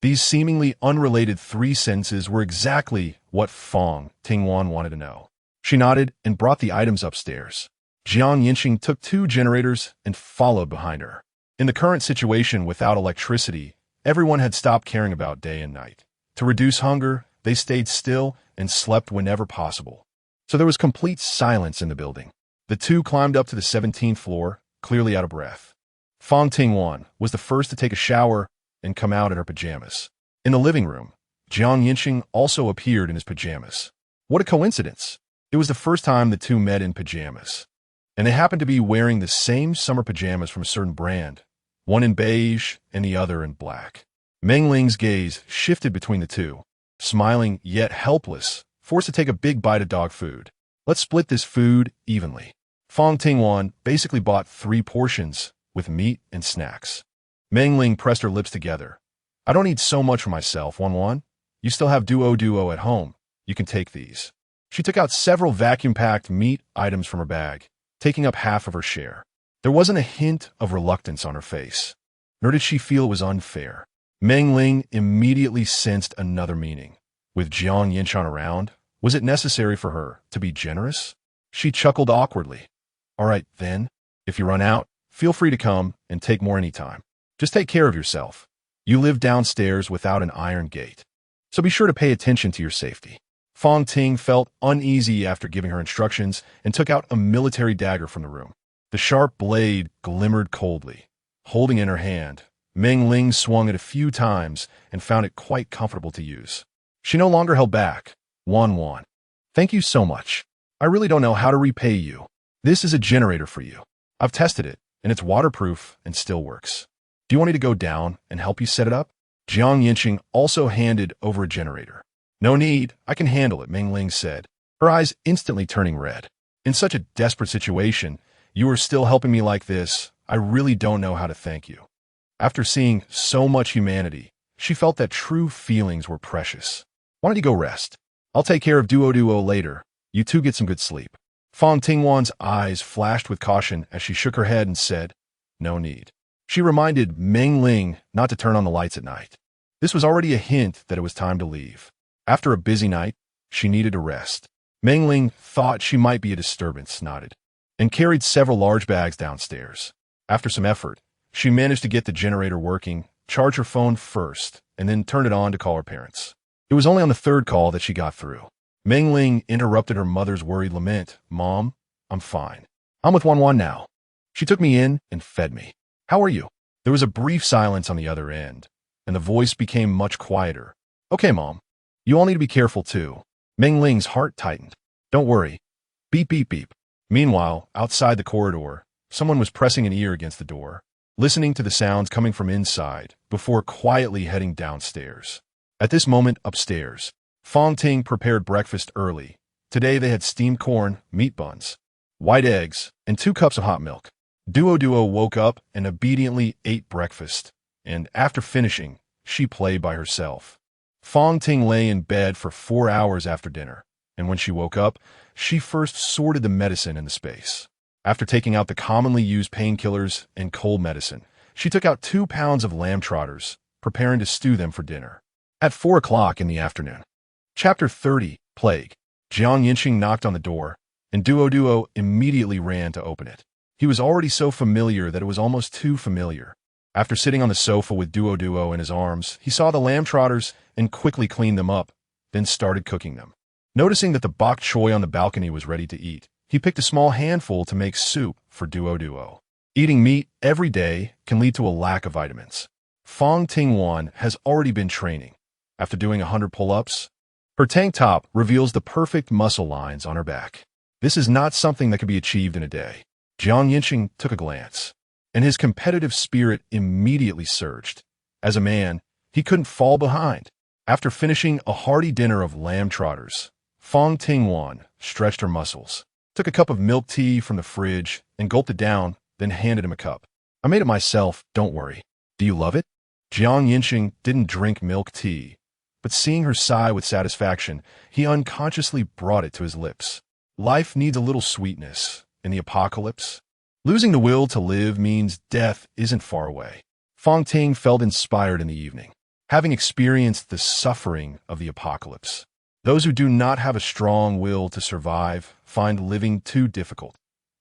These seemingly unrelated 3 sentences were exactly what Fang Tingwan wanted to know. She nodded and brought the items upstairs. Yancheng took 2 generators and followed behind her. In the current situation without electricity, everyone had stopped caring about day and night. To reduce hunger, they stayed still and slept whenever possible. So there was complete silence in the building. The 2 climbed up to the 17th floor, clearly out of breath. Fang Tingwan was the first to take a shower and come out in her pajamas. In the living room, Yancheng also appeared in his pajamas. What a coincidence! It was the first time the 2 met in pajamas. And they happened to be wearing the same summer pajamas from a certain brand, one in beige and the other in black. Mengling's gaze shifted between the 2, smiling yet helpless, forced to take a big bite of dog food. Let's split this food evenly. Fang Tingwan basically bought 3 portions, with meat and snacks. Mengling pressed her lips together. I don't need so much for myself, Wan. You still have duo at home. You can take these. She took out several vacuum-packed meat items from her bag, taking up half of her share. There wasn't a hint of reluctance on her face, nor did she feel it was unfair. Mengling immediately sensed another meaning. With Yancheng around, was it necessary for her to be generous? She chuckled awkwardly. All right, then, if you run out, feel free to come and take more anytime. Just take care of yourself. You live downstairs without an iron gate, so be sure to pay attention to your safety. Fang Ting felt uneasy after giving her instructions and took out a military dagger from the room. The sharp blade glimmered coldly. Holding in her hand, Mengling swung it a few times and found it quite comfortable to use. She no longer held back. Wan. Thank you so much. I really don't know how to repay you. This is a generator for you. I've tested it, and it's waterproof and still works. Do you want me to go down and help you set it up? Yancheng also handed over a generator. No need, I can handle it, Mengling said, her eyes instantly turning red. In such a desperate situation, you are still helping me like this. I really don't know how to thank you. After seeing so much humanity, she felt that true feelings were precious. Why don't you go rest? I'll take care of duo later. You 2 get some good sleep. Fang Tingwan's eyes flashed with caution as she shook her head and said, no need. She reminded Mengling not to turn on the lights at night. This was already a hint that it was time to leave. After a busy night, she needed a rest. Mengling thought she might be a disturbance, nodded, and carried several large bags downstairs. After some effort, she managed to get the generator working, charge her phone first, and then turn it on to call her parents. It was only on the 3rd call that she got through. Mengling interrupted her mother's worried lament. Mom, I'm fine. I'm with Wan now. She took me in and fed me. How are you? There was a brief silence on the other end, and the voice became much quieter. Okay, Mom. You all need to be careful, too. Mengling's heart tightened. Don't worry. Beep, beep, beep. Meanwhile, outside the corridor, someone was pressing an ear against the door, listening to the sounds coming from inside, before quietly heading downstairs. At this moment, upstairs, Fang Ting prepared breakfast early. Today they had steamed corn, meat buns, white eggs, and 2 cups of hot milk. Duo woke up and obediently ate breakfast, and after finishing, she played by herself. Fang Ting lay in bed for 4 hours after dinner, and when she woke up, she first sorted the medicine in the space. After taking out the commonly used painkillers and cold medicine, she took out 2 pounds of lamb trotters, preparing to stew them for dinner. At 4 o'clock in the afternoon. Chapter 30, Plague. Yancheng knocked on the door, and Duo immediately ran to open it. He was already so familiar that it was almost too familiar. After sitting on the sofa with Duo in his arms, he saw the lamb trotters and quickly cleaned them up, then started cooking them. Noticing that the bok choy on the balcony was ready to eat, he picked a small handful to make soup for Duo. Eating meat every day can lead to a lack of vitamins. Fang Tingwan has already been training. After doing 100 pull-ups, her tank top reveals the perfect muscle lines on her back. This is not something that can be achieved in a day. Yancheng took a glance, and his competitive spirit immediately surged. As a man, he couldn't fall behind. After finishing a hearty dinner of lamb trotters, Fang Tingwan stretched her muscles, took a cup of milk tea from the fridge, and gulped it down, then handed him a cup. I made it myself, don't worry. Do you love it? Yancheng didn't drink milk tea, but seeing her sigh with satisfaction, he unconsciously brought it to his lips. Life needs a little sweetness. In the apocalypse, losing the will to live means death isn't far away. Fang Ting felt inspired in the evening, having experienced the suffering of the apocalypse. Those who do not have a strong will to survive find living too difficult.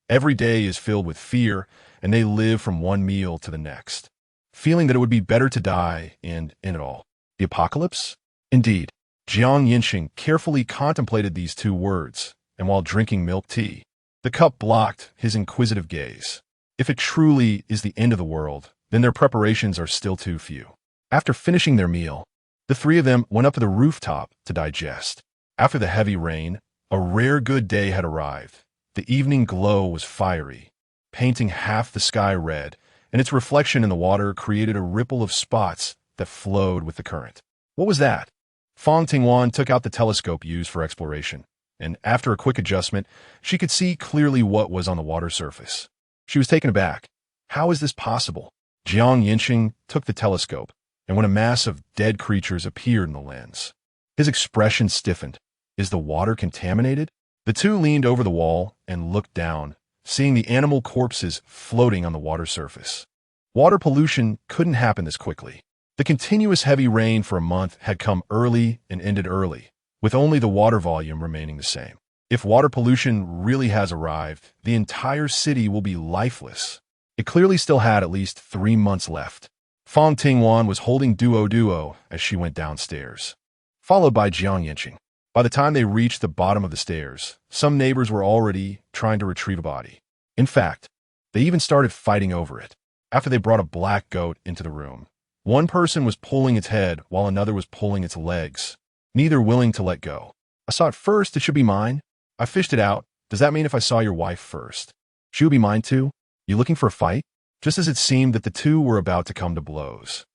Every day is filled with fear, and they live from one meal to the next, feeling that it would be better to die and end it all. The apocalypse? Indeed. Yancheng carefully contemplated these two words, and while drinking milk tea, the cup blocked his inquisitive gaze. If it truly is the end of the world, then their preparations are still too few. After finishing their meal, the three of them went up to the rooftop to digest. After the heavy rain, a rare good day had arrived. The evening glow was fiery, painting half the sky red, and its reflection in the water created a ripple of spots that flowed with the current. What was that? Fang Tingwan took out the telescope used for exploration, and after a quick adjustment, she could see clearly what was on the water surface. She was taken aback. How is this possible? Yancheng took the telescope, and when a mass of dead creatures appeared in the lens, his expression stiffened. Is the water contaminated? The two leaned over the wall and looked down, seeing the animal corpses floating on the water surface. Water pollution couldn't happen this quickly. The continuous heavy rain for a month had come early and ended early, with only the water volume remaining the same. If water pollution really has arrived, the entire city will be lifeless. It clearly still had at least 3 months left. Fang Tingwan was holding Duo as she went downstairs, followed by Yancheng. By the time they reached the bottom of the stairs, some neighbors were already trying to retrieve a body. In fact, they even started fighting over it. After they brought a black goat into the room, one person was pulling its head while another was pulling its legs, neither willing to let go. I saw it first, it should be mine. I fished it out. Does that mean if I saw your wife first, she would be mine too? You looking for a fight? Just as it seemed that the two were about to come to blows,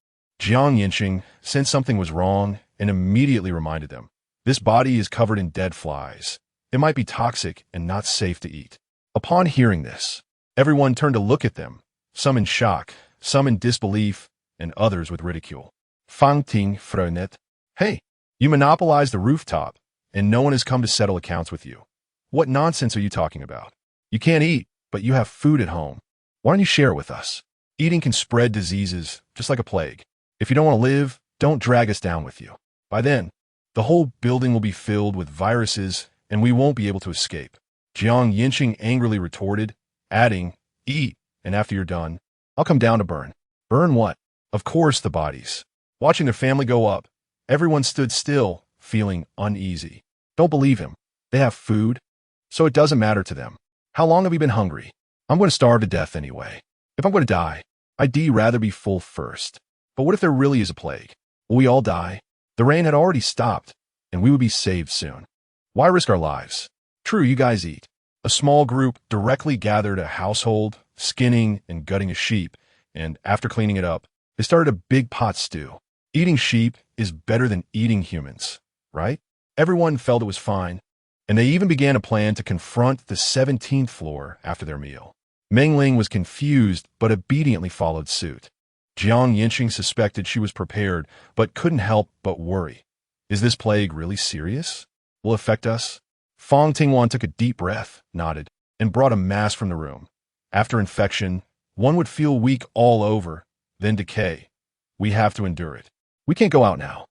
Yancheng sensed something was wrong and immediately reminded them. This body is covered in dead flies. It might be toxic and not safe to eat. Upon hearing this, everyone turned to look at them, some in shock, some in disbelief, and others with ridicule. Fang Ting Fronet. Hey, you monopolized the rooftop, and no one has come to settle accounts with you. What nonsense are you talking about? You can't eat, but you have food at home. Why don't you share it with us? Eating can spread diseases, just like a plague. If you don't want to live, don't drag us down with you. By then, the whole building will be filled with viruses, and we won't be able to escape. Yancheng angrily retorted, adding, eat, and after you're done, I'll come down to burn. Burn what? Of course, the bodies. Watching their family go up, everyone stood still, feeling uneasy. Don't believe him. They have food, so it doesn't matter to them. How long have you been hungry? I'm going to starve to death anyway. If I'm going to die, I'd rather be full first. But what if there really is a plague? Will we all die? The rain had already stopped, and we would be saved soon. Why risk our lives? True, you guys eat. A small group directly gathered a household, skinning and gutting a sheep, and after cleaning it up, they started a big pot stew. Eating sheep is better than eating humans, right? Everyone felt it was fine, and they even began a plan to confront the 17th floor after their meal. Mengling was confused but obediently followed suit. Yancheng suspected she was prepared but couldn't help but worry. Is this plague really serious? Will it affect us? Fang Tingwan took a deep breath, nodded, and brought a mask from the room. After infection, one would feel weak all over, then decay. We have to endure it. We can't go out now.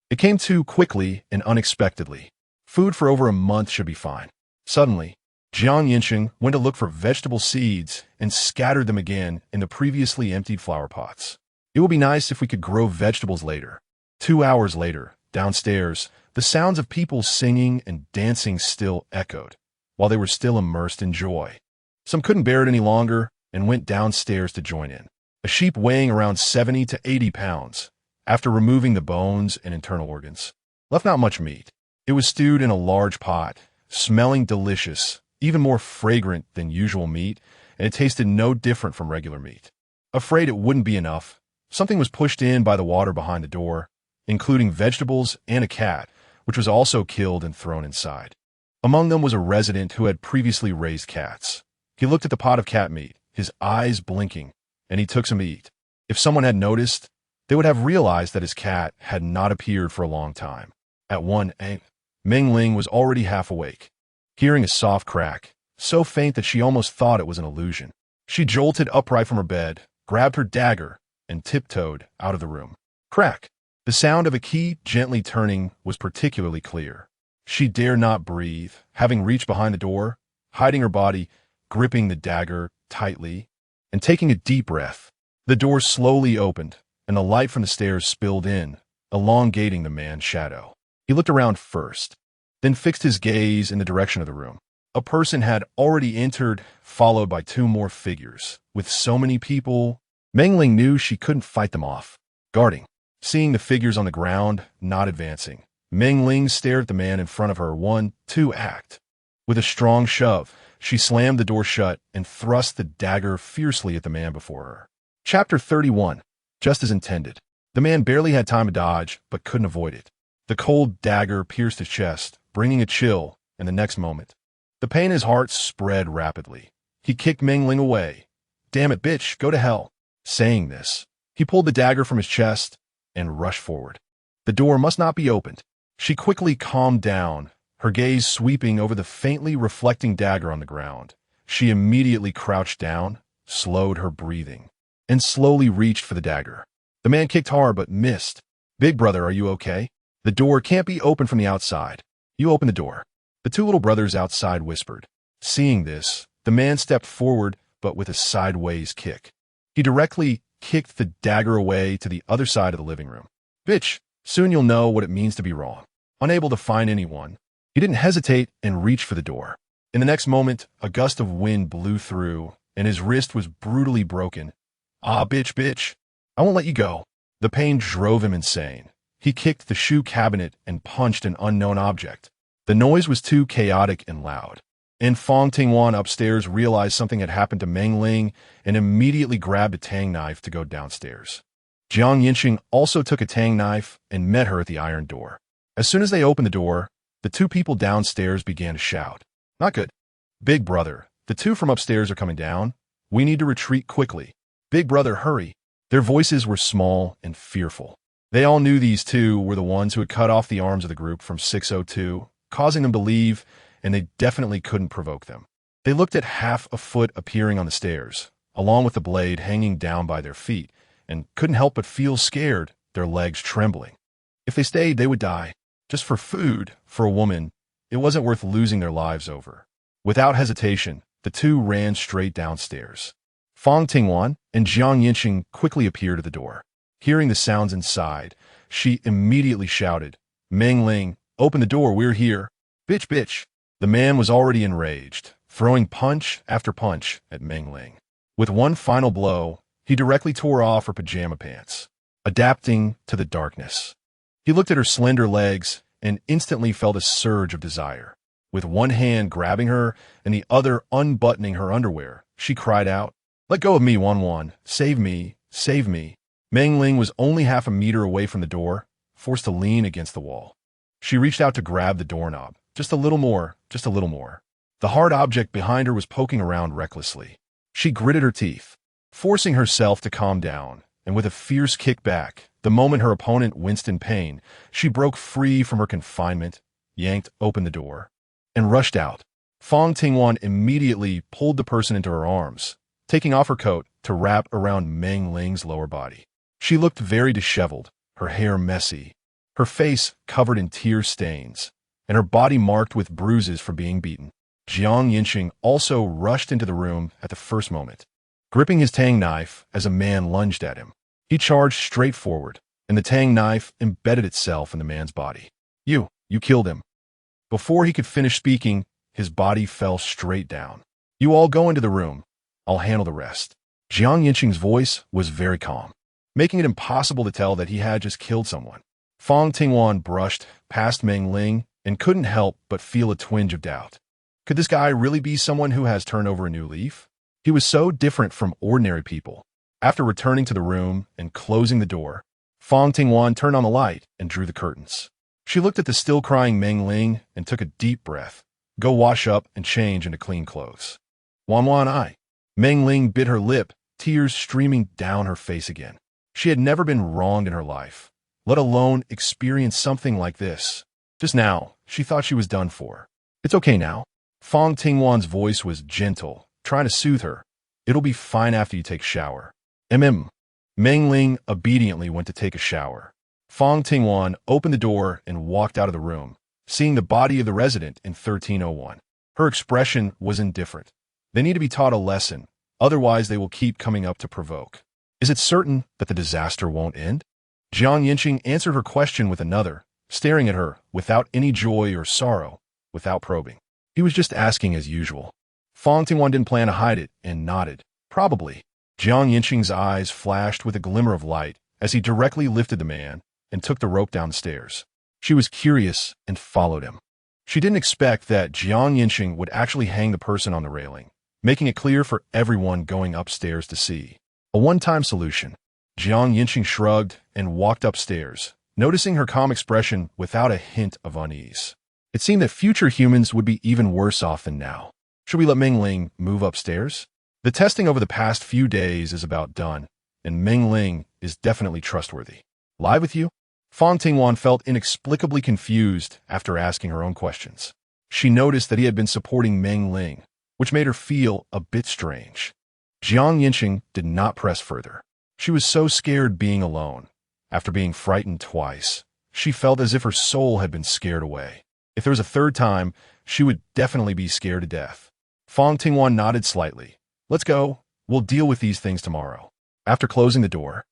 It came too quickly and unexpectedly. Food for over a month should be fine. Suddenly, Yancheng went to look for vegetable seeds and scattered them again in the previously emptied flower pots. It would be nice if we could grow vegetables later. 2 hours later, downstairs, the sounds of people singing and dancing still echoed, while they were still immersed in joy. Some couldn't bear it any longer and went downstairs to join in. A sheep weighing around 70 to 80 pounds, after removing the bones and internal organs, left not much meat. It was stewed in a large pot, smelling delicious, even more fragrant than usual meat, and it tasted no different from regular meat. Afraid it wouldn't be enough, something was pushed in by the water behind the door, including vegetables and a cat, which was also killed and thrown inside. Among them was a resident who had previously raised cats. He looked at the pot of cat meat, his eyes blinking, and he took some to eat. If someone had noticed, they would have realized that his cat had not appeared for a long time. At 1 a.m., Meng Ling was already half awake, hearing a soft crack, so faint that she almost thought it was an illusion. She jolted upright from her bed, grabbed her dagger, and tiptoed out of the room. Crack! The sound of a key gently turning was particularly clear. She dared not breathe, having reached behind the door, hiding her body, gripping the dagger tightly, and taking a deep breath. The door slowly opened, and the light from the stairs spilled in, elongating the man's shadow. He looked around first, then fixed his gaze in the direction of the room. A person had already entered, followed by 2 more figures. With so many people, Meng Ling knew she couldn't fight them off. Guarding. Seeing the figures on the ground, not advancing, Meng Ling stared at the man in front of her. 1, 2 act. With a strong shove, she slammed the door shut and thrust the dagger fiercely at the man before her. Chapter 31. Just as intended. The man barely had time to dodge, but couldn't avoid it. The cold dagger pierced his chest, bringing a chill, and the next moment, the pain in his heart spread rapidly. He kicked Meng Ling away. "Damn it, bitch, go to hell." Saying this, he pulled the dagger from his chest and rushed forward. The door must not be opened. She quickly calmed down, her gaze sweeping over the faintly reflecting dagger on the ground. She immediately crouched down, slowed her breathing, and slowly reached for the dagger. The man kicked hard but missed. "Big brother, are you okay? The door can't be opened from the outside. You open the door." The 2 little brothers outside whispered. Seeing this, the man stepped forward, but with a sideways kick. He directly kicked the dagger away to the other side of the living room. "Bitch, soon you'll know what it means to be wrong." Unable to find anyone, he didn't hesitate and reached for the door. In the next moment, a gust of wind blew through, and his wrist was brutally broken. "Ah, bitch, I won't let you go." The pain drove him insane. He kicked the shoe cabinet and punched an unknown object. The noise was too chaotic and loud. And Fang Tingwan upstairs realized something had happened to Meng Ling and immediately grabbed a Tang knife to go downstairs. Yancheng also took a Tang knife and met her at the iron door. As soon as they opened the door, the 2 people downstairs began to shout. "Not good. Big brother, the 2 from upstairs are coming down. We need to retreat quickly. Big brother, hurry." Their voices were small and fearful. They all knew these 2 were the ones who had cut off the arms of the group from 602, causing them to leave, and they definitely couldn't provoke them. They looked at half a foot appearing on the stairs, along with the blade hanging down by their feet, and couldn't help but feel scared, their legs trembling. If they stayed, they would die. Just for food, for a woman, it wasn't worth losing their lives over. Without hesitation, the 2 ran straight downstairs. Fang Tingwan and Yancheng quickly appeared at the door. Hearing the sounds inside, she immediately shouted, "Meng Ling, open the door, we're here." Bitch. The man was already enraged, throwing punch after punch at Meng Ling. With one final blow, he directly tore off her pajama pants, adapting to the darkness. He looked at her slender legs and instantly felt a surge of desire. With one hand grabbing her and the other unbuttoning her underwear, she cried out, "Let go of me, Wan. Save me, save me." Meng Ling was only half a meter away from the door, forced to lean against the wall. She reached out to grab the doorknob. Just a little more. The hard object behind her was poking around recklessly. She gritted her teeth, forcing herself to calm down, and with a fierce kick back, the moment her opponent winced in pain, she broke free from her confinement, yanked open the door, and rushed out. Fang Tingwan immediately pulled the person into her arms, taking off her coat to wrap around Meng Ling's lower body. She looked very disheveled, her hair messy, her face covered in tear stains, and her body marked with bruises from being beaten. Yancheng also rushed into the room at the first moment, gripping his Tang knife as a man lunged at him. He charged straight forward, and the Tang knife embedded itself in the man's body. You killed him. Before he could finish speaking, his body fell straight down. You all go into the room. I'll handle the rest. Yancheng's voice was very calm, making it impossible to tell that he had just killed someone. Fang Tingwan brushed past Meng Ling and couldn't help but feel a twinge of doubt. Could this guy really be someone who has turned over a new leaf? He was so different from ordinary people. After returning to the room and closing the door, Fang Tingwan turned on the light and drew the curtains. She looked at the still crying Meng Ling and took a deep breath. Go wash up and change into clean clothes. Wan. Meng Ling bit her lip, tears streaming down her face again. She had never been wronged in her life, let alone experience something like this. Just now, she thought she was done for. It's okay now. Fang Tingwan's voice was gentle, trying to soothe her. It'll be fine after you take a shower. Meng Ling obediently went to take a shower. Fang Tingwan opened the door and walked out of the room, seeing the body of the resident in 1301. Her expression was indifferent. They need to be taught a lesson, otherwise they will keep coming up to provoke. Is it certain that the disaster won't end? Yancheng answered her question with another, staring at her without any joy or sorrow, without probing. He was just asking as usual. Fang Tingwan didn't plan to hide it and nodded. Probably. Yancheng's eyes flashed with a glimmer of light as he directly lifted the man and took the rope down the stairs. She was curious and followed him. She didn't expect that Yancheng would actually hang the person on the railing, making it clear for everyone going upstairs to see. A one-time solution. Yancheng shrugged and walked upstairs, noticing her calm expression without a hint of unease. It seemed that future humans would be even worse off than now. Should we let Meng Ling move upstairs? The testing over the past few days is about done, and Meng Ling is definitely trustworthy. Lie with you? Fang Tingwan felt inexplicably confused after asking her own questions. She noticed that he had been supporting Meng Ling, which made her feel a bit strange. Yancheng did not press further. She was so scared being alone. After being frightened twice, she felt as if her soul had been scared away. If there was a third time, she would definitely be scared to death. Fang Tingwan nodded slightly. Let's go. We'll deal with these things tomorrow. After closing the door,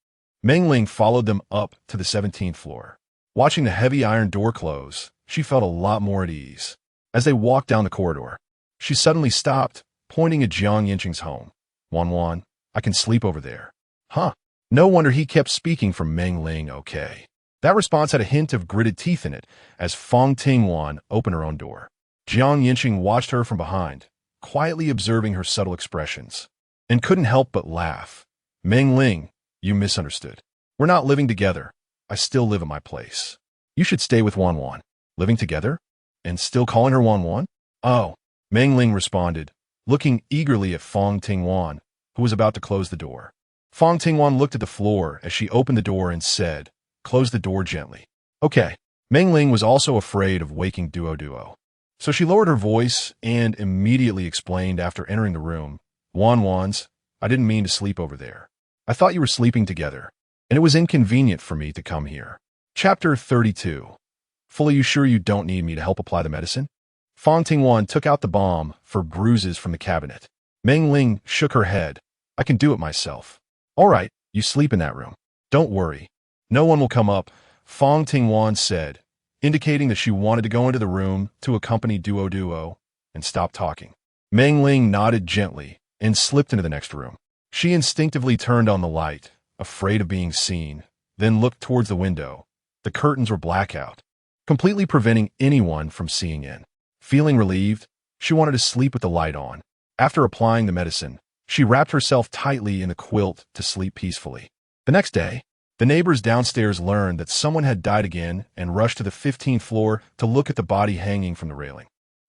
Meng Ling followed them up to the 17th floor. Watching the heavy iron door close, she felt a lot more at ease. As they walked down the corridor, she suddenly stopped, pointing at Yancheng's home. Wan, I can sleep over there. Huh. No wonder he kept speaking from Meng Ling okay. That response had a hint of gritted teeth in it as Fang Tingwan opened her own door. Yancheng watched her from behind, quietly observing her subtle expressions, and couldn't help but laugh. Meng Ling, you misunderstood. We're not living together. I still live at my place. You should stay with Wan. Living together? And still calling her Wan? Oh, Meng Ling responded, looking eagerly at Fang Tingwan, who was about to close the door. Fang Tingwan looked at the floor as she opened the door and said, close the door gently. Okay. Meng Ling was also afraid of waking Duo. So she lowered her voice and immediately explained after entering the room, Wan's, I didn't mean to sleep over there. I thought you were sleeping together, and it was inconvenient for me to come here. Chapter 32. Fully you sure you don't need me to help apply the medicine? Fang Tingwan took out the balm for bruises from the cabinet. Meng Ling shook her head. I can do it myself. All right, you sleep in that room. Don't worry. No one will come up, Fang Tingwan said, indicating that she wanted to go into the room to accompany Duo and stop talking. Meng Ling nodded gently and slipped into the next room. She instinctively turned on the light, afraid of being seen, then looked towards the window. The curtains were blackout, completely preventing anyone from seeing in. Feeling relieved, she wanted to sleep with the light on. After applying the medicine, she wrapped herself tightly in the quilt to sleep peacefully. The next day, the neighbors downstairs learned that someone had died again and rushed to the 15th floor to look at the body hanging from the railing,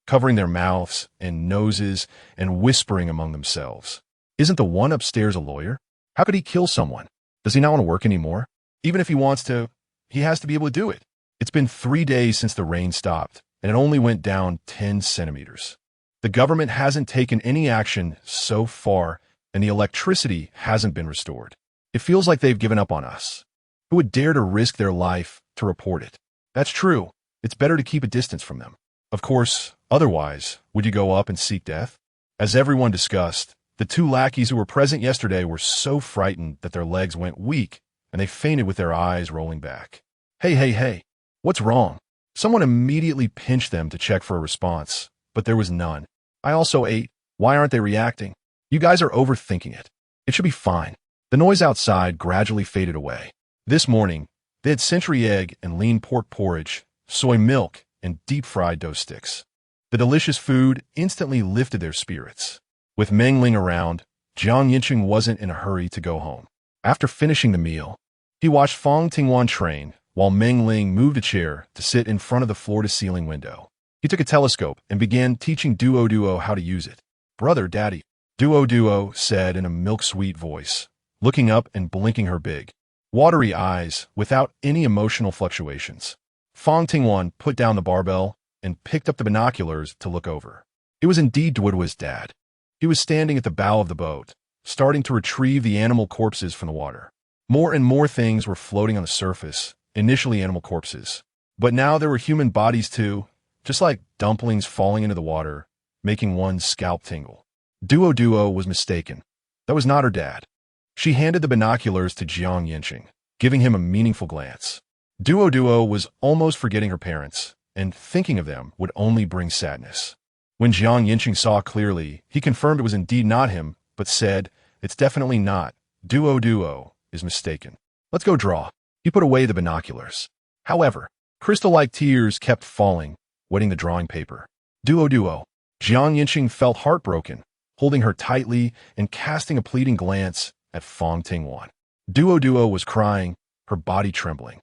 covering their mouths and noses and whispering among themselves. Isn't the one upstairs a lawyer? How could he kill someone? Does he not want to work anymore? Even if he wants to, he has to be able to do it. It's been 3 days since the rain stopped, and it only went down 10 centimeters. The government hasn't taken any action so far, and the electricity hasn't been restored. It feels like they've given up on us. Who would dare to risk their life to report it? That's true. It's better to keep a distance from them. Of course, Otherwise, would you go up and seek death? As everyone discussed, the two lackeys who were present yesterday were so frightened that their legs went weak, and they fainted with their eyes rolling back. Hey, hey, hey, what's wrong? Someone immediately pinched them to check for a response, but there was none. I also ate. Why aren't they reacting? You guys are overthinking it. It should be fine. The noise outside gradually faded away. This morning, they had century egg and lean pork porridge, soy milk, and deep-fried dough sticks. The delicious food instantly lifted their spirits. With Meng Ling around, Yancheng wasn't in a hurry to go home. After finishing the meal, he watched Fang Tingwan train, while Meng Ling moved a chair to sit in front of the floor-to-ceiling window. He took a telescope and began teaching Duo how to use it. Brother, Daddy, Duo said in a milk-sweet voice, looking up and blinking her big, watery eyes without any emotional fluctuations. Fang Tingwan put down the barbell and picked up the binoculars to look over. It was indeed Duo's dad. He was standing at the bow of the boat, starting to retrieve the animal corpses from the water. More and more things were floating on the surface, initially animal corpses. But now there were human bodies too, just like dumplings falling into the water, making one's scalp tingle. Duo was mistaken. That was not her dad. She handed the binoculars to Yancheng, giving him a meaningful glance. Duo was almost forgetting her parents, and thinking of them would only bring sadness. When Yancheng saw clearly, he confirmed it was indeed not him, but said, "It's definitely not. Duo is mistaken. Let's go draw." He put away the binoculars. However, crystal-like tears kept falling, wetting the drawing paper. Duo. Yancheng felt heartbroken, holding her tightly and casting a pleading glance at Fang Tingwan. Duo was crying, her body trembling,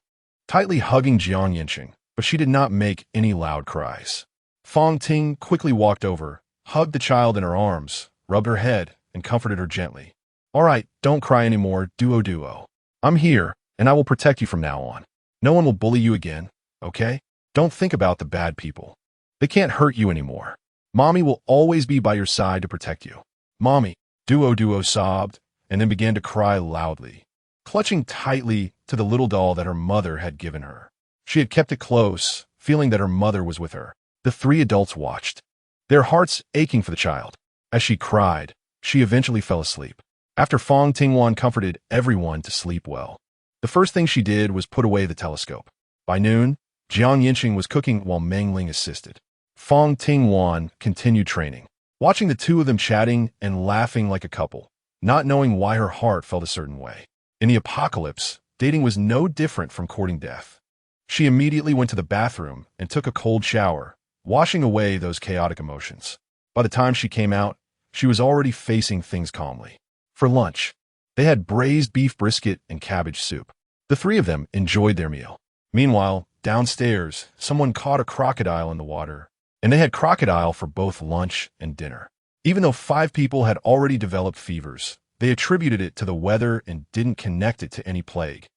tightly hugging Yancheng, but she did not make any loud cries. Fang Ting quickly walked over, hugged the child in her arms, rubbed her head, and comforted her gently. "All right, don't cry anymore, Duo. I'm here, and I will protect you from now on. No one will bully you again, okay? Don't think about the bad people. They can't hurt you anymore. Mommy will always be by your side to protect you." "Mommy," Duo sobbed, and then began to cry loudly, clutching tightly to the little doll that her mother had given her. She had kept it close, feeling that her mother was with her. The three adults watched, their hearts aching for the child. As she cried, she eventually fell asleep. After Fang Tingwan comforted everyone to sleep well, the first thing she did was put away the telescope. By noon, Yancheng was cooking while Meng Ling assisted. Fang Tingwan continued training, watching the two of them chatting and laughing like a couple, not knowing why her heart felt a certain way. In the apocalypse, dating was no different from courting death. She immediately went to the bathroom and took a cold shower, washing away those chaotic emotions. By the time she came out, she was already facing things calmly. For lunch, they had braised beef brisket and cabbage soup. The three of them enjoyed their meal. Meanwhile, downstairs, someone caught a crocodile in the water, and they had crocodile for both lunch and dinner. Even though 5 people had already developed fevers, they attributed it to the weather and didn't connect it to any plague,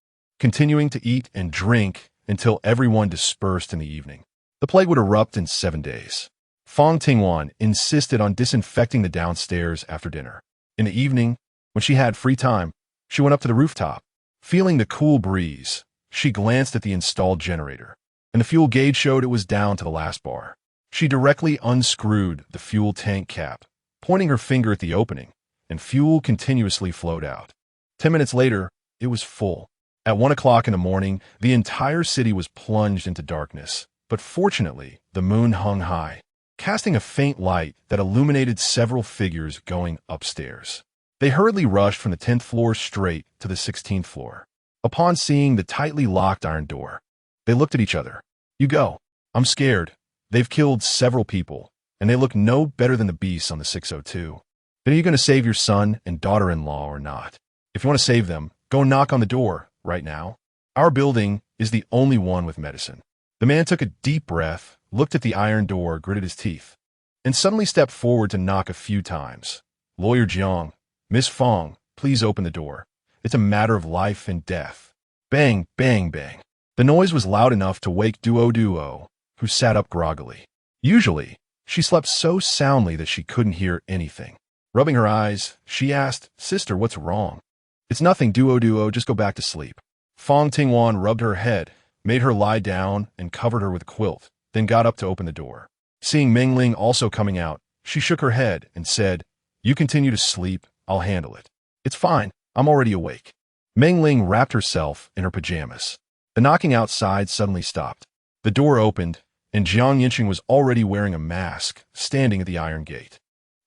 continuing to eat and drink until everyone dispersed in the evening. The plague would erupt in 7 days. Fang Tingwan insisted on disinfecting the downstairs after dinner. In the evening, when she had free time, she went up to the rooftop. Feeling the cool breeze, she glanced at the installed generator, and the fuel gauge showed it was down to the last bar. She directly unscrewed the fuel tank cap, pointing her finger at the opening, and fuel continuously flowed out. 10 minutes later, it was full. At 1 o'clock in the morning, the entire city was plunged into darkness, but fortunately, the moon hung high, casting a faint light that illuminated several figures going upstairs. They hurriedly rushed from the 10th floor straight to the 16th floor. Upon seeing the tightly locked iron door, they looked at each other. "You go. I'm scared. They've killed several people, and they look no better than the beasts on the 602. Then are you going to save your son and daughter-in-law or not? If you want to save them, go knock on the door right now. Our building is the only one with medicine." The man took a deep breath, looked at the iron door, gritted his teeth, and suddenly stepped forward to knock a few times. "Lawyer Jiang, Miss Fang, please open the door. It's a matter of life and death." Bang, bang, bang. The noise was loud enough to wake Duo, who sat up groggily. Usually, she slept so soundly that she couldn't hear anything. Rubbing her eyes, she asked, "Sister, what's wrong?" "It's nothing, Duo, just go back to sleep." Fang Tingwan rubbed her head, made her lie down, and covered her with a quilt, then got up to open the door. Seeing Meng Ling also coming out, she shook her head and said, "You continue to sleep, I'll handle it. It's fine, I'm already awake." Meng Ling wrapped herself in her pajamas. The knocking outside suddenly stopped. The door opened, and Yancheng was already wearing a mask, standing at the iron gate.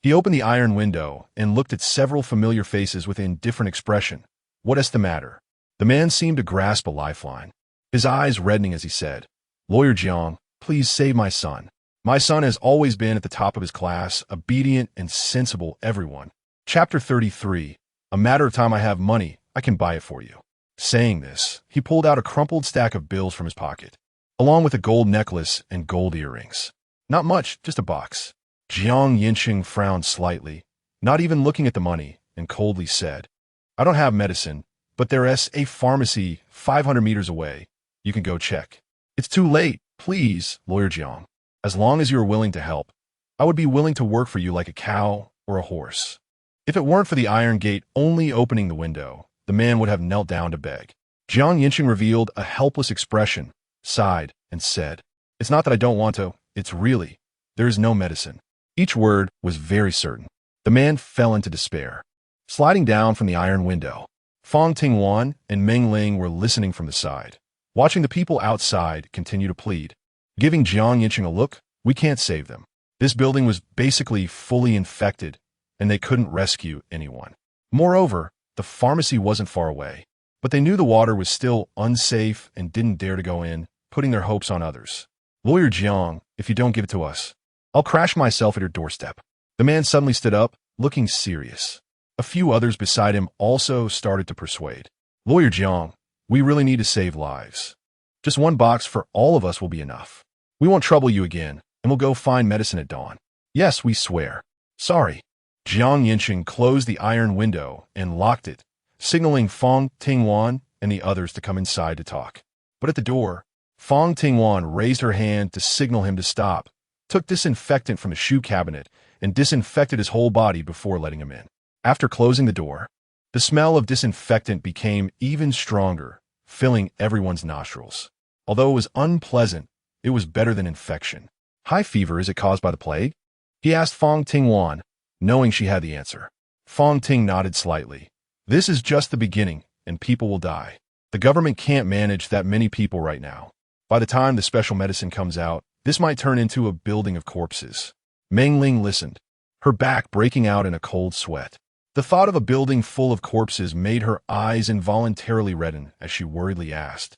He opened the iron window and looked at several familiar faces with indifferent expression. "What is the matter?" The man seemed to grasp a lifeline, his eyes reddening as he said, "Lawyer Jiang, please save my son. My son has always been at the top of his class, obedient and sensible everyone." Chapter 33. A matter of time. I have money, I can buy it for you. Saying this, he pulled out a crumpled stack of bills from his pocket, along with a gold necklace and gold earrings. Not much, just a box. Yancheng frowned slightly, not even looking at the money, and coldly said, "I don't have medicine, but there's a pharmacy 500 meters away. You can go check." "It's too late, please, Lawyer Jiang. As long as you are willing to help, I would be willing to work for you like a cow or a horse." If it weren't for the iron gate only opening the window, the man would have knelt down to beg. Yancheng revealed a helpless expression, sighed, and said, "It's not that I don't want to, it's really, there is no medicine." Each word was very certain. The man fell into despair. Sliding down from the iron window, Fang Tingwan and Meng Ling were listening from the side, watching the people outside continue to plead. Giving Yancheng a look, "We can't save them. This building was basically fully infected, and they couldn't rescue anyone. Moreover, the pharmacy wasn't far away, but they knew the water was still unsafe and didn't dare to go in, putting their hopes on others. Lawyer Jiang, if you don't give it to us, I'll crash myself at your doorstep." The man suddenly stood up, looking serious. A few others beside him also started to persuade. "Lawyer Jiang, we really need to save lives. Just one box for all of us will be enough. We won't trouble you again, and we'll go find medicine at dawn." "Yes, we swear." "Sorry." Yancheng closed the iron window and locked it, signaling Fang Tingwan and the others to come inside to talk. But at the door, Fang Tingwan raised her hand to signal him to stop, took disinfectant from a shoe cabinet, and disinfected his whole body before letting him in. After closing the door, the smell of disinfectant became even stronger, filling everyone's nostrils. Although it was unpleasant, it was better than infection. "High fever, is it caused by the plague?" he asked Fang Tingwan, knowing she had the answer. Fang Ting nodded slightly. "This is just the beginning, and people will die. The government can't manage that many people right now. By the time the special medicine comes out, this might turn into a building of corpses." Meng Ling listened, her back breaking out in a cold sweat. The thought of a building full of corpses made her eyes involuntarily redden as she worriedly asked,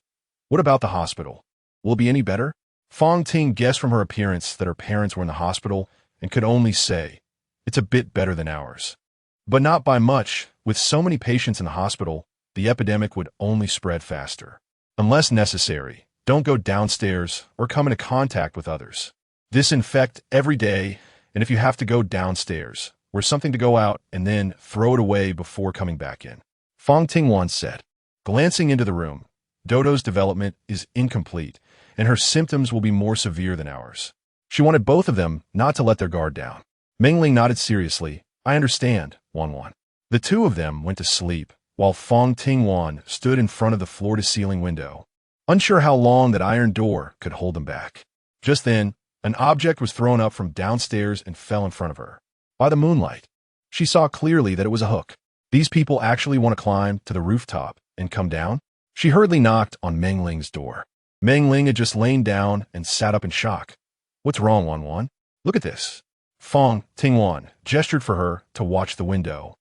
"What about the hospital? Will it be any better?" Fang Ting guessed from her appearance that her parents were in the hospital and could only say, "It's a bit better than ours." But not by much. With so many patients in the hospital, the epidemic would only spread faster. Unless necessary, don't go downstairs or come into contact with others. Disinfect every day, and if you have to go downstairs, wear something to go out and then throw it away before coming back in. Fang Tingwan said. Glancing into the room, Dodo's development is incomplete, and her symptoms will be more severe than ours. She wanted both of them not to let their guard down. Meng Ling nodded seriously. "I understand, Wan." The two of them went to sleep, while Fang Tingwan stood in front of the floor-to-ceiling window, unsure how long that iron door could hold them back. Just then, an object was thrown up from downstairs and fell in front of her. By the moonlight, she saw clearly that it was a hook. These people actually want to climb to the rooftop and come down? She hurriedly knocked on Meng Ling's door. Meng Ling had just lain down and sat up in shock. "What's wrong, Wan? Look at this." Fang Tingwan gestured for her to watch the window,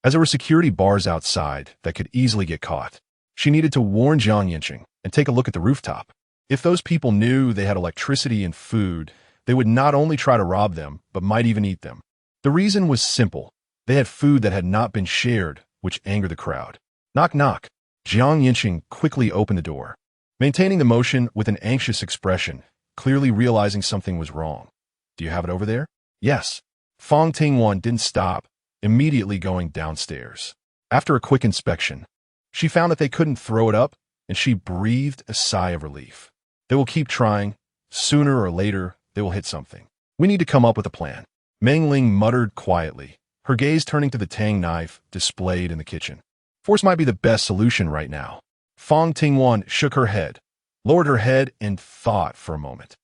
as there were security bars outside that could easily get caught. She needed to warn Yancheng and take a look at the rooftop. If those people knew they had electricity and food, they would not only try to rob them, but might even eat them. The reason was simple. They had food that had not been shared, which angered the crowd. Knock, knock. Yancheng quickly opened the door, maintaining the motion with an anxious expression, clearly realizing something was wrong. "Do you have it over there?" "Yes." Fang Tingwan didn't stop, immediately going downstairs. After a quick inspection, she found that they couldn't throw it up, and she breathed a sigh of relief. "They will keep trying. Sooner or later, they will hit something. We need to come up with a plan." Meng Ling muttered quietly, her gaze turning to the Tang knife displayed in the kitchen. "Force might be the best solution right now." Fang Tingwan shook her head, lowered her head, and thought for a moment,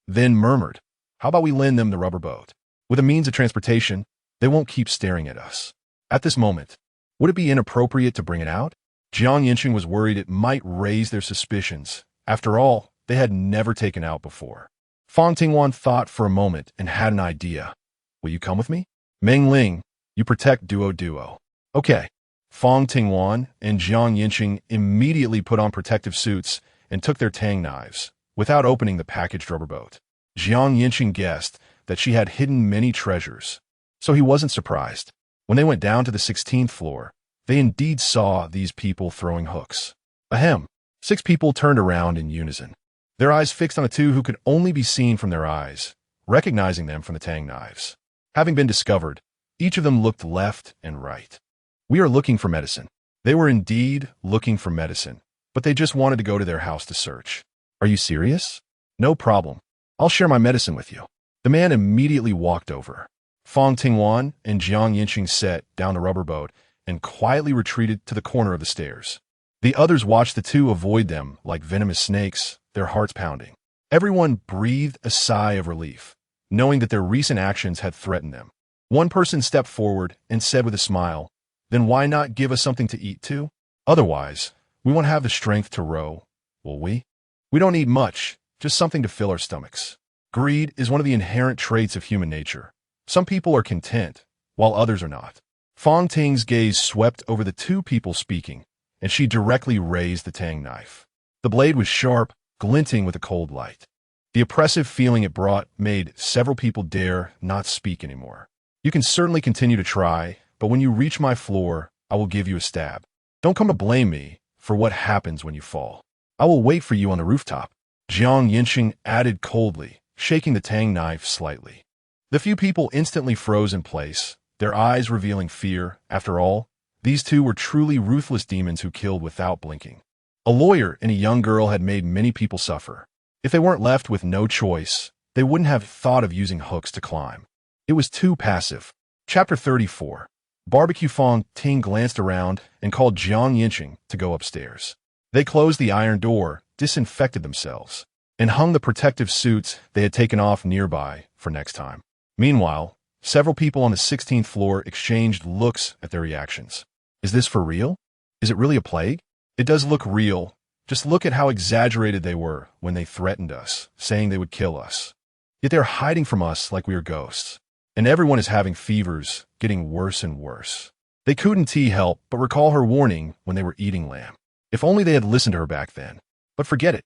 then murmured, How about we lend them the rubber boat? With a means of transportation, they won't keep staring at us. At this moment, would it be inappropriate to bring it out? Yancheng was worried it might raise their suspicions. After all, they had never taken out before. Fang Tingwan thought for a moment and had an idea. Will you come with me? Meng Ling, you protect Duo. Okay. Fang Tingwan and Yancheng immediately put on protective suits and took their Tang knives, without opening the packaged rubber boat. Yancheng guessed that she had hidden many treasures, so he wasn't surprised. When they went down to the 16th floor, they indeed saw these people throwing hooks. Ahem. 6 people turned around in unison, their eyes fixed on the 2 who could only be seen from their eyes, recognizing them from the Tang knives. Having been discovered, each of them looked left and right. We are looking for medicine. They were indeed looking for medicine, but they just wanted to go to their house to search. Are you serious? No problem. I'll share my medicine with you. The man immediately walked over. Fang Tingwan and Yancheng set down the rubber boat and quietly retreated to the corner of the stairs. The others watched the 2 avoid them like venomous snakes, their hearts pounding. Everyone breathed a sigh of relief, knowing that their recent actions had threatened them. One person stepped forward and said with a smile, "Then why not give us something to eat too? Otherwise, we won't have the strength to row, will we? We don't need much, just something to fill our stomachs." Greed is one of the inherent traits of human nature. Some people are content, while others are not. Fang Ting's gaze swept over the 2 people speaking, and she directly raised the Tang knife. The blade was sharp, glinting with a cold light. The oppressive feeling it brought made several people dare not speak anymore. You can certainly continue to try, but when you reach my floor, I will give you a stab. Don't come to blame me for what happens when you fall. I will wait for you on the rooftop. Yancheng added coldly, shaking the Tang knife slightly. The few people instantly froze in place, their eyes revealing fear. After all, these 2 were truly ruthless demons who killed without blinking. A lawyer and a young girl had made many people suffer. If they weren't left with no choice, they wouldn't have thought of using hooks to climb. It was too passive. Chapter 34. Barbecue. Fang Ting glanced around and called Yancheng to go upstairs. They closed the iron door, disinfected themselves, and hung the protective suits they had taken off nearby for next time. Meanwhile, several people on the 16th floor exchanged looks at their reactions. Is this for real? Is it really a plague? It does look real. Just look at how exaggerated they were when they threatened us, saying they would kill us. Yet they're hiding from us like we are ghosts. And everyone is having fevers, getting worse and worse. They couldn't help but recall her warning when they were eating lamb. If only they had listened to her back then. But forget it.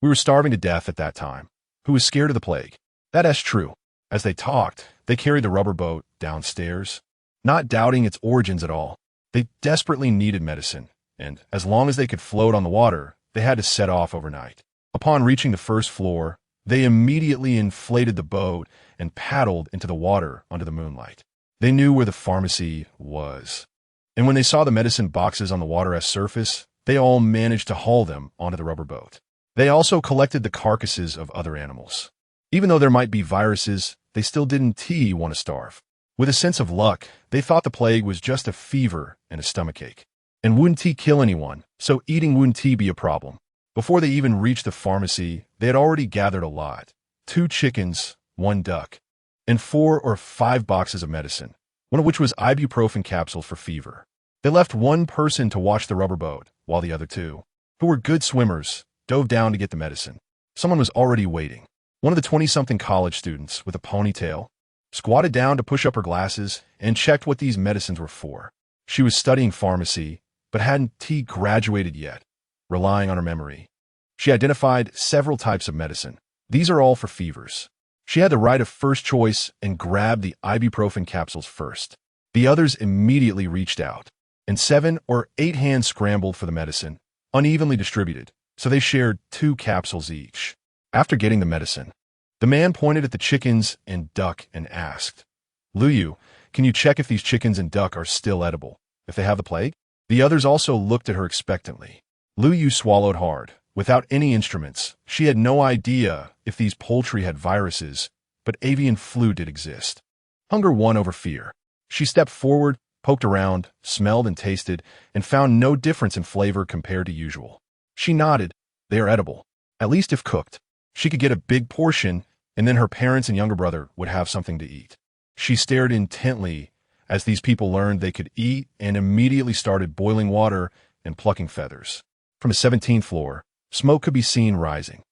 We were starving to death at that time. Who was scared of the plague? That's true. As they talked, they carried the rubber boat downstairs, not doubting its origins at all. They desperately needed medicine, and as long as they could float on the water, they had to set off overnight. Upon reaching the 1st floor, they immediately inflated the boat and paddled into the water under the moonlight. They knew where the pharmacy was. And when they saw the medicine boxes on the water's surface, they all managed to haul them onto the rubber boat. They also collected the carcasses of other animals. Even though there might be viruses, they still didn't want to starve. With a sense of luck, they thought the plague was just a fever and a stomachache. And wouldn't kill anyone, so eating wouldn't be a problem. Before they even reached the pharmacy, they had already gathered a lot. 2 chickens, 1 duck, and 4 or 5 boxes of medicine, one of which was ibuprofen capsules for fever. They left 1 person to watch the rubber boat, while the other 2, who were good swimmers, dove down to get the medicine. Someone was already waiting. One of the 20-something college students with a ponytail squatted down to push up her glasses and checked what these medicines were for. She was studying pharmacy, but hadn't graduated yet, relying on her memory. She identified several types of medicine. These are all for fevers. She had the right of first choice and grabbed the ibuprofen capsules first. The others immediately reached out, and 7 or 8 hands scrambled for the medicine, unevenly distributed, so they shared 2 capsules each. After getting the medicine, the man pointed at the chickens and duck and asked, "Luyu, can you check if these chickens and duck are still edible, if they have the plague?" The others also looked at her expectantly. Luyu swallowed hard. Without any instruments, she had no idea if these poultry had viruses, but avian flu did exist. Hunger won over fear. She stepped forward, poked around, smelled and tasted, and found no difference in flavor compared to usual. She nodded. They are edible, at least if cooked. She could get a big portion and then her parents and younger brother would have something to eat. She stared intently as these people learned they could eat and immediately started boiling water and plucking feathers. From the 17th floor, smoke could be seen rising.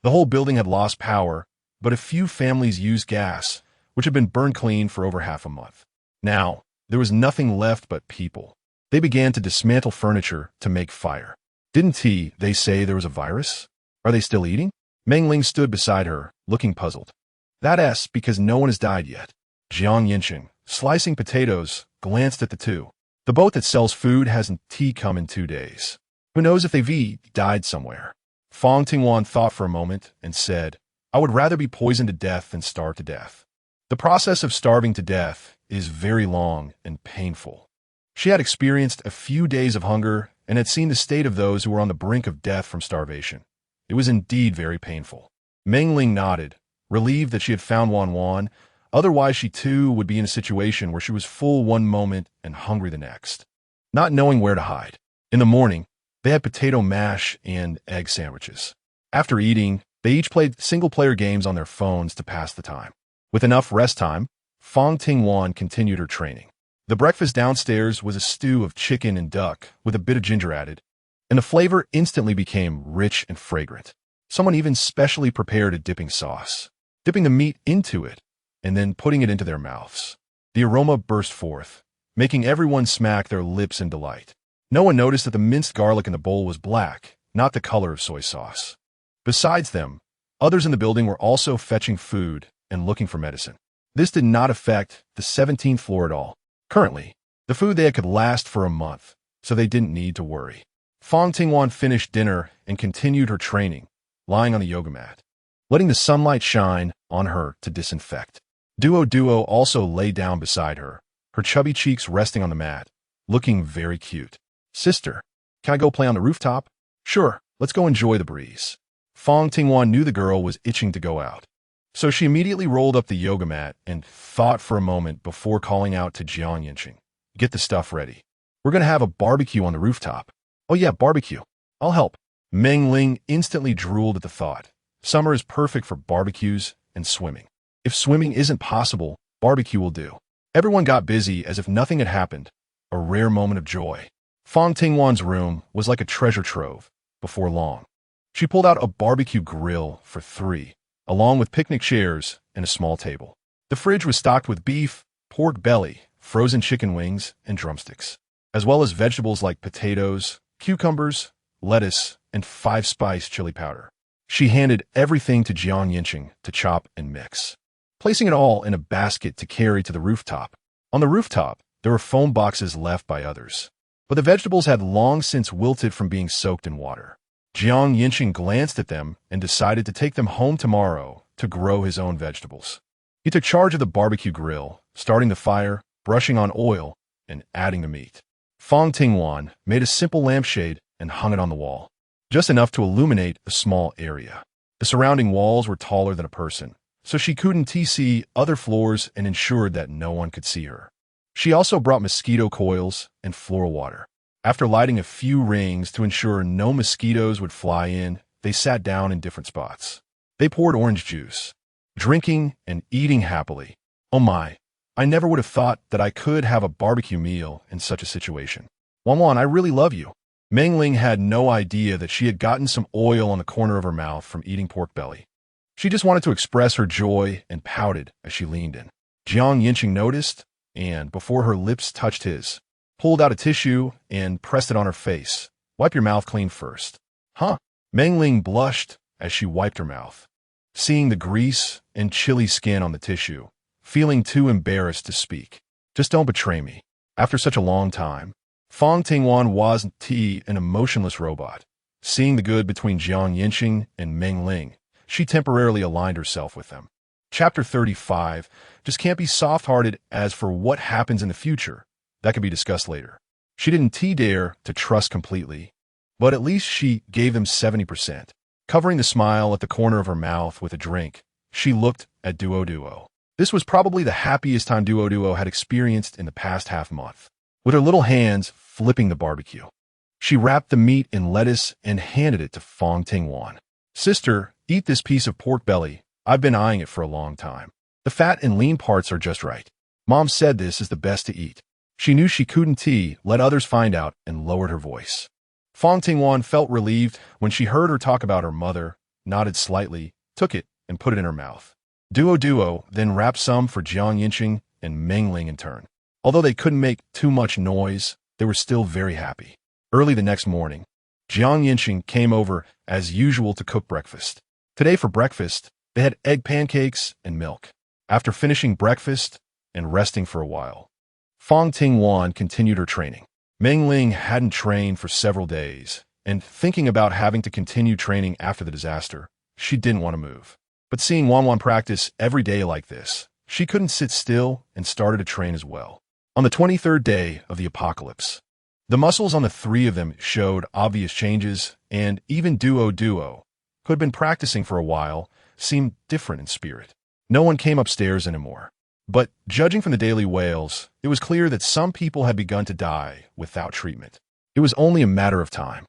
The whole building had lost power, but a few families used gas, which had been burned clean for over half a month. Now, there was nothing left but people. They began to dismantle furniture to make fire. Didn't they say there was a virus? Are they still eating? Meng Ling stood beside her, looking puzzled. That's because no one has died yet. Yancheng, slicing potatoes, glanced at the two. The boat that sells food hasn't come in 2 days. Who knows if they've died somewhere? Fang Tingwan thought for a moment and said, I would rather be poisoned to death than starve to death. The process of starving to death is very long and painful. She had experienced a few days of hunger and had seen the state of those who were on the brink of death from starvation. It was indeed very painful. Meng Ling nodded, relieved that she had found Wan. Otherwise, she too would be in a situation where she was full one moment and hungry the next, not knowing where to hide. In the morning, they had potato mash and egg sandwiches. After eating, they each played single-player games on their phones to pass the time. With enough rest time, Fang Tingwan continued her training. The breakfast downstairs was a stew of chicken and duck with a bit of ginger added, and the flavor instantly became rich and fragrant. Someone even specially prepared a dipping sauce, dipping the meat into it, and then putting it into their mouths. The aroma burst forth, making everyone smack their lips in delight. No one noticed that the minced garlic in the bowl was black, not the color of soy sauce. Besides them, others in the building were also fetching food and looking for medicine. This did not affect the 17th floor at all. Currently, the food they had could last for a month, so they didn't need to worry. Fang Tingwan finished dinner and continued her training, lying on the yoga mat, letting the sunlight shine on her to disinfect. Duo also lay down beside her, her chubby cheeks resting on the mat, looking very cute. Sister, can I go play on the rooftop? Sure, let's go enjoy the breeze. Fang Tingwan knew the girl was itching to go out, so she immediately rolled up the yoga mat and thought for a moment before calling out to Yancheng, get the stuff ready. We're going to have a barbecue on the rooftop. Oh yeah, barbecue. I'll help. Meng Ling instantly drooled at the thought. Summer is perfect for barbecues and swimming. If swimming isn't possible, barbecue will do. Everyone got busy as if nothing had happened, a rare moment of joy. Fang Tingwan's room was like a treasure trove. Before long, she pulled out a barbecue grill for 3, along with picnic chairs and a small table. The fridge was stocked with beef, pork belly, frozen chicken wings, and drumsticks, as well as vegetables like potatoes, cucumbers, lettuce, and 5-spice chili powder. She handed everything to Yancheng to chop and mix, placing it all in a basket to carry to the rooftop. On the rooftop, there were foam boxes left by others, but the vegetables had long since wilted from being soaked in water. Yancheng glanced at them and decided to take them home tomorrow to grow his own vegetables. He took charge of the barbecue grill, starting the fire, brushing on oil, and adding the meat. Fang Tingwan made a simple lampshade and hung it on the wall, just enough to illuminate a small area. The surrounding walls were taller than a person, so she couldn't see other floors and ensured that no one could see her. She also brought mosquito coils and floral water. After lighting a few rings to ensure no mosquitoes would fly in, they sat down in different spots. They poured orange juice, drinking and eating happily. Oh my, I never would have thought that I could have a barbecue meal in such a situation. Wan, I really love you. Meng Ling had no idea that she had gotten some oil on the corner of her mouth from eating pork belly. She just wanted to express her joy and pouted as she leaned in. Yancheng noticed, and before her lips touched his, pulled out a tissue and pressed it on her face. Wipe your mouth clean first. Huh? Meng Ling blushed as she wiped her mouth, seeing the grease and chilly skin on the tissue, feeling too embarrassed to speak. Just don't betray me. After such a long time, Fang Tingwan wasn't an emotionless robot. Seeing the good between Yancheng and Meng Ling, she temporarily aligned herself with them. Chapter 35 just can't be soft-hearted as for what happens in the future. That could be discussed later. She didn't dare to trust completely, but at least she gave them 70%. Covering the smile at the corner of her mouth with a drink, she looked at Duo. This was probably the happiest time Duo had experienced in the past half-month. With her little hands flipping the barbecue, she wrapped the meat in lettuce and handed it to Fang Tingwan. Sister, eat this piece of pork belly I've been eyeing it for a long time. The fat and lean parts are just right. Mom said this is the best to eat. She knew she couldn't let others find out and lowered her voice. Fang Tingwan felt relieved when she heard her talk about her mother, nodded slightly, took it, and put it in her mouth. Duo then wrapped some for Jiang Yancheng and Meng Ling in turn. Although they couldn't make too much noise, they were still very happy. Early the next morning, Jiang Yancheng came over as usual to cook breakfast. Today for breakfast, they had egg pancakes and milk. After finishing breakfast and resting for a while, Fang Tingwan continued her training. Meng Ling hadn't trained for several days, and thinking about having to continue training after the disaster, she didn't want to move. But seeing Wanwan practice every day like this, she couldn't sit still and started to train as well. On the 23rd day of the apocalypse, the muscles on the three of them showed obvious changes, and even Duo, who had been practicing for a while, seemed different in spirit. No one came upstairs anymore. But judging from the daily wails, it was clear that some people had begun to die without treatment. It was only a matter of time.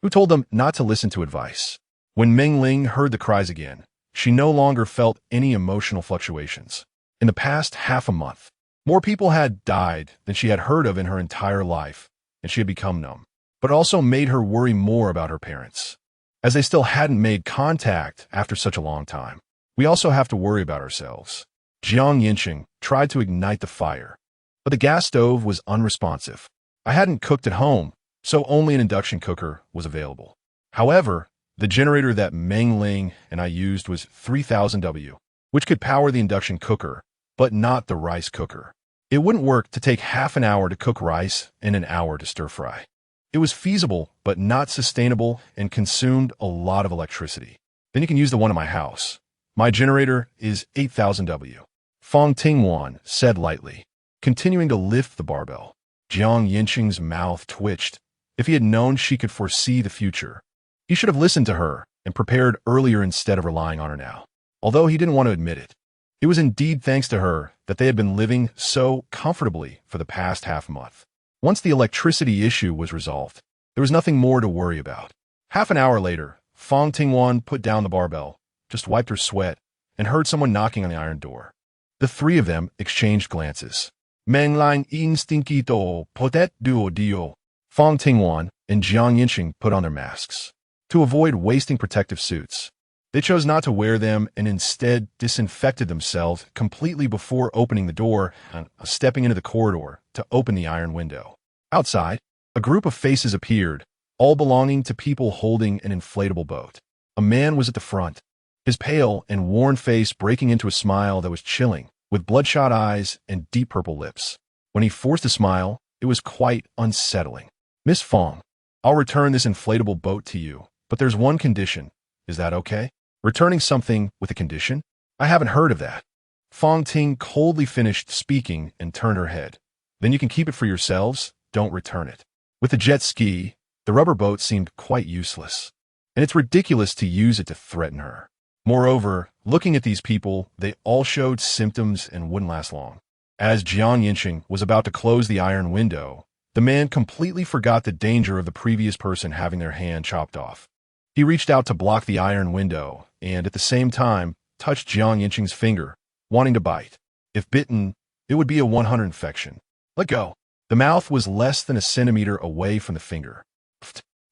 Who told them not to listen to advice? When Meng Ling heard the cries again, she no longer felt any emotional fluctuations. In the past half a month, more people had died than she had heard of in her entire life, and she had become numb. But it also made her worry more about her parents, as they still hadn't made contact after such a long time. We also have to worry about ourselves. Jiang Yancheng tried to ignite the fire, but the gas stove was unresponsive. I hadn't cooked at home, so only an induction cooker was available. However, the generator that Meng Ling and I used was 3000 W, which could power the induction cooker, but not the rice cooker. It wouldn't work to take half an hour to cook rice and an hour to stir fry. It was feasible, but not sustainable and consumed a lot of electricity. Then you can use the one in my house. My generator is 8000 W. Fang Tingwan said lightly, continuing to lift the barbell. Jiang Yancheng's mouth twitched. If he had known she could foresee the future, he should have listened to her and prepared earlier instead of relying on her now. Although he didn't want to admit it, it was indeed thanks to her that they had been living so comfortably for the past half month. Once the electricity issue was resolved, there was nothing more to worry about. Half an hour later, Fang Tingwan put down the barbell, just wiped her sweat, and heard someone knocking on the iron door. The three of them exchanged glances. Meng Ling instinquito potet duo. Fang Tingwan and Jiang Yancheng put on their masks. To avoid wasting protective suits, they chose not to wear them and instead disinfected themselves completely before opening the door and stepping into the corridor to open the iron window. Outside, a group of faces appeared, all belonging to people holding an inflatable boat. A man was at the front, his pale and worn face breaking into a smile that was chilling, with bloodshot eyes and deep purple lips. When he forced a smile, it was quite unsettling. Miss Fang, I'll return this inflatable boat to you, but there's one condition. Is that okay? Returning something with a condition? I haven't heard of that. Fang Ting coldly finished speaking and turned her head. Then you can keep it for yourselves, don't return it. With the jet ski, the rubber boat seemed quite useless, and it's ridiculous to use it to threaten her. Moreover, looking at these people, they all showed symptoms and wouldn't last long. As Jiang Yancheng was about to close the iron window, the man completely forgot the danger of the previous person having their hand chopped off. He reached out to block the iron window and, at the same time, touched Jiang Yancheng's finger, wanting to bite. If bitten, it would be a 100 infection. Let go. The mouth was less than a centimeter away from the finger.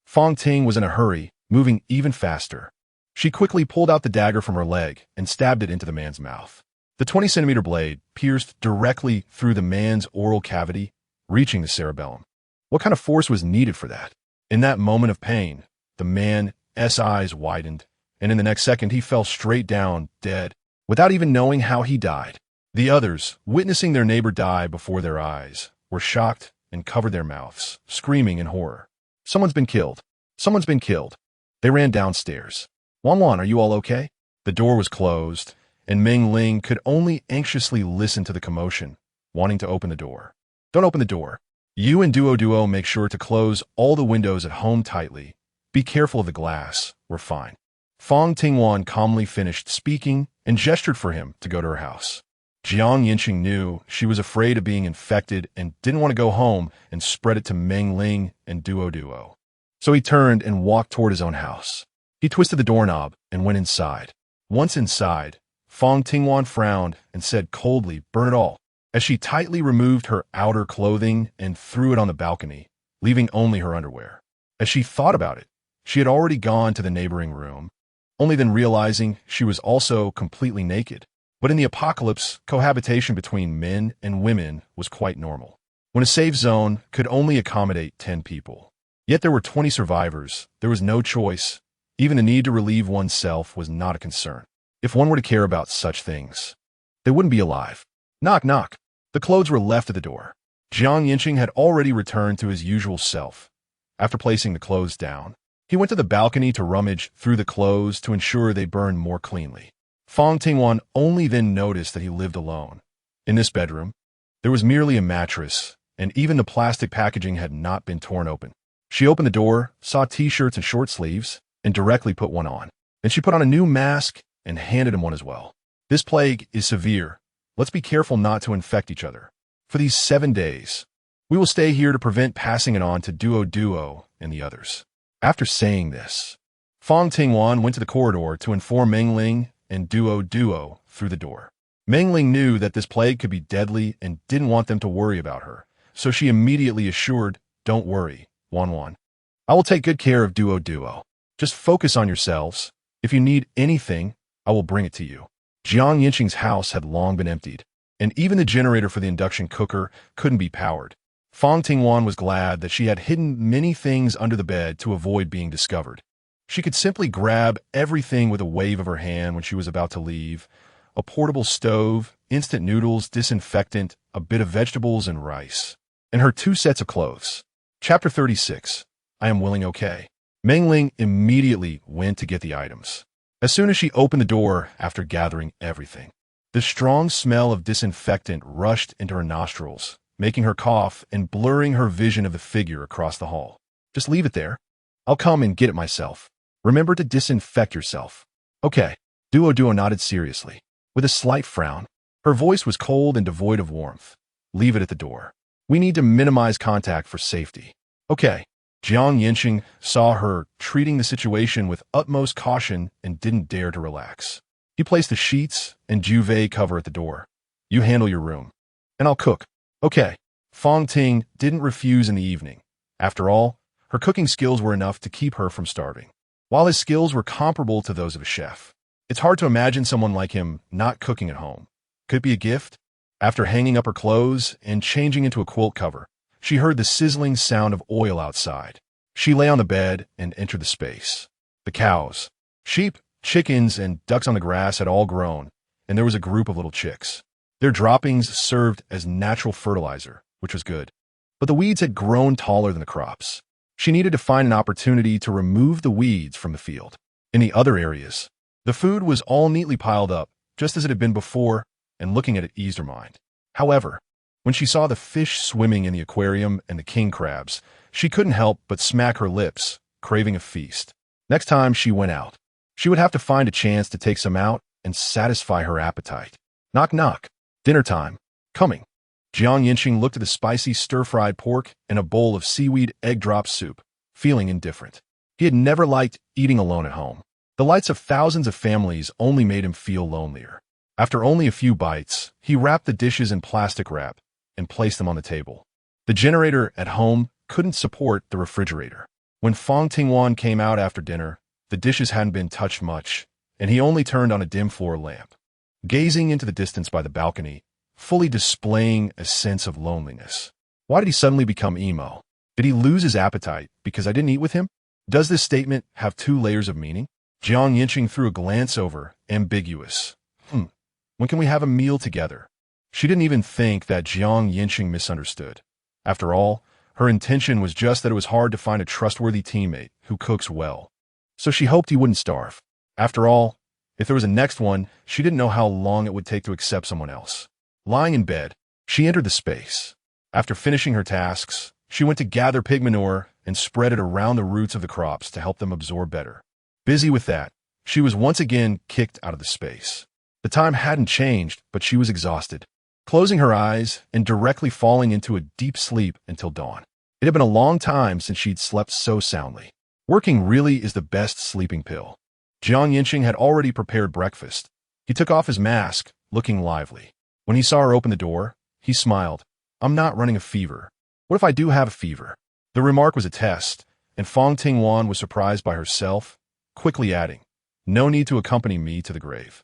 Fang Ting was in a hurry, moving even faster. She quickly pulled out the dagger from her leg and stabbed it into the man's mouth. The 20-centimeter blade pierced directly through the man's oral cavity, reaching the cerebellum. What kind of force was needed for that? In that moment of pain, the man's eyes widened, and in the next second he fell straight down, dead, without even knowing how he died. The others, witnessing their neighbor die before their eyes, were shocked and covered their mouths, screaming in horror. Someone's been killed. Someone's been killed. They ran downstairs. Wanwan, are you all okay? The door was closed, and Meng Ling could only anxiously listen to the commotion, wanting to open the door. Don't open the door. You and Duo make sure to close all the windows at home tightly. Be careful of the glass. We're fine. Fang Tingwan calmly finished speaking and gestured for him to go to her house. Jiang Yancheng knew she was afraid of being infected and didn't want to go home and spread it to Meng Ling and Duo. So he turned and walked toward his own house. He twisted the doorknob and went inside. Once inside, Fang Tingwan frowned and said coldly, "Burn it all," as she tightly removed her outer clothing and threw it on the balcony, leaving only her underwear. As she thought about it, she had already gone to the neighboring room, only then realizing she was also completely naked. But in the apocalypse, cohabitation between men and women was quite normal. When a safe zone could only accommodate 10 people. Yet there were 20 survivors, there was no choice. Even the need to relieve oneself was not a concern. If one were to care about such things, they wouldn't be alive. Knock, knock. The clothes were left at the door. Yancheng had already returned to his usual self. After placing the clothes down, he went to the balcony to rummage through the clothes to ensure they burned more cleanly. Fang Tingwan only then noticed that he lived alone. In this bedroom, there was merely a mattress, and even the plastic packaging had not been torn open. She opened the door, saw t-shirts and short sleeves, and directly put one on. Then she put on a new mask and handed him one as well. This plague is severe. Let's be careful not to infect each other. For these 7 days, we will stay here to prevent passing it on to Duo and the others. After saying this, Fang Tingwan went to the corridor to inform Mengling and Duo through the door. Mengling knew that this plague could be deadly and didn't want them to worry about her, so she immediately assured, "Don't worry, Wan. I will take good care of Duo. Just focus on yourselves. If you need anything, I will bring it to you." Yancheng's house had long been emptied, and even the generator for the induction cooker couldn't be powered. Fang Tingwan was glad that she had hidden many things under the bed to avoid being discovered. She could simply grab everything with a wave of her hand when she was about to leave: a portable stove, instant noodles, disinfectant, a bit of vegetables and rice, and her 2 sets of clothes. Chapter 36. I am willing, okay. Mengling immediately went to get the items. As soon as she opened the door after gathering everything, the strong smell of disinfectant rushed into her nostrils, making her cough and blurring her vision of the figure across the hall. "Just leave it there. I'll come and get it myself. Remember to disinfect yourself." "Okay." Duo nodded seriously. With a slight frown, her voice was cold and devoid of warmth. "Leave it at the door. We need to minimize contact for safety." "Okay." Yancheng saw her treating the situation with utmost caution and didn't dare to relax. He placed the sheets and duvet cover at the door. "You handle your room, and I'll cook." "Okay." Fang Ting didn't refuse in the evening. After all, her cooking skills were enough to keep her from starving. While his skills were comparable to those of a chef, it's hard to imagine someone like him not cooking at home. Could it be a gift? After hanging up her clothes and changing into a quilt cover, she heard the sizzling sound of oil outside. She lay on the bed and entered the space. The cows, sheep, chickens, and ducks on the grass had all grown, and there was a group of little chicks. Their droppings served as natural fertilizer, which was good. But the weeds had grown taller than the crops. She needed to find an opportunity to remove the weeds from the field. In the other areas, the food was all neatly piled up, just as it had been before, and looking at it eased her mind. However, when she saw the fish swimming in the aquarium and the king crabs, she couldn't help but smack her lips, craving a feast. Next time she went out, she would have to find a chance to take some out and satisfy her appetite. Knock, knock. Dinner time. Coming. Yancheng looked at the spicy stir-fried pork and a bowl of seaweed egg drop soup, feeling indifferent. He had never liked eating alone at home. The lights of thousands of families only made him feel lonelier. After only a few bites, he wrapped the dishes in plastic wrap and placed them on the table. The generator at home couldn't support the refrigerator. When Fang Tingwan came out after dinner, the dishes hadn't been touched much, and he only turned on a dim floor lamp. Gazing into the distance by the balcony, fully displaying a sense of loneliness. Why did he suddenly become emo? Did he lose his appetite because I didn't eat with him? Does this statement have 2 layers of meaning? Yancheng threw a glance over, ambiguous. When can we have a meal together? She didn't even think that Yancheng misunderstood. After all, her intention was just that it was hard to find a trustworthy teammate who cooks well. So she hoped he wouldn't starve. After all, if there was a next one, she didn't know how long it would take to accept someone else. Lying in bed, she entered the space. After finishing her tasks, she went to gather pig manure and spread it around the roots of the crops to help them absorb better. Busy with that, she was once again kicked out of the space. The time hadn't changed, but she was exhausted. Closing her eyes and directly falling into a deep sleep until dawn. It had been a long time since she'd slept so soundly. Working really is the best sleeping pill. Yancheng had already prepared breakfast, He took off his mask, looking lively. When he saw her open the door, he smiled. I'm not running a fever. What if I do have a fever? The remark was a test, and Fang Tingwan was surprised by herself, quickly adding, no need to accompany me to the grave.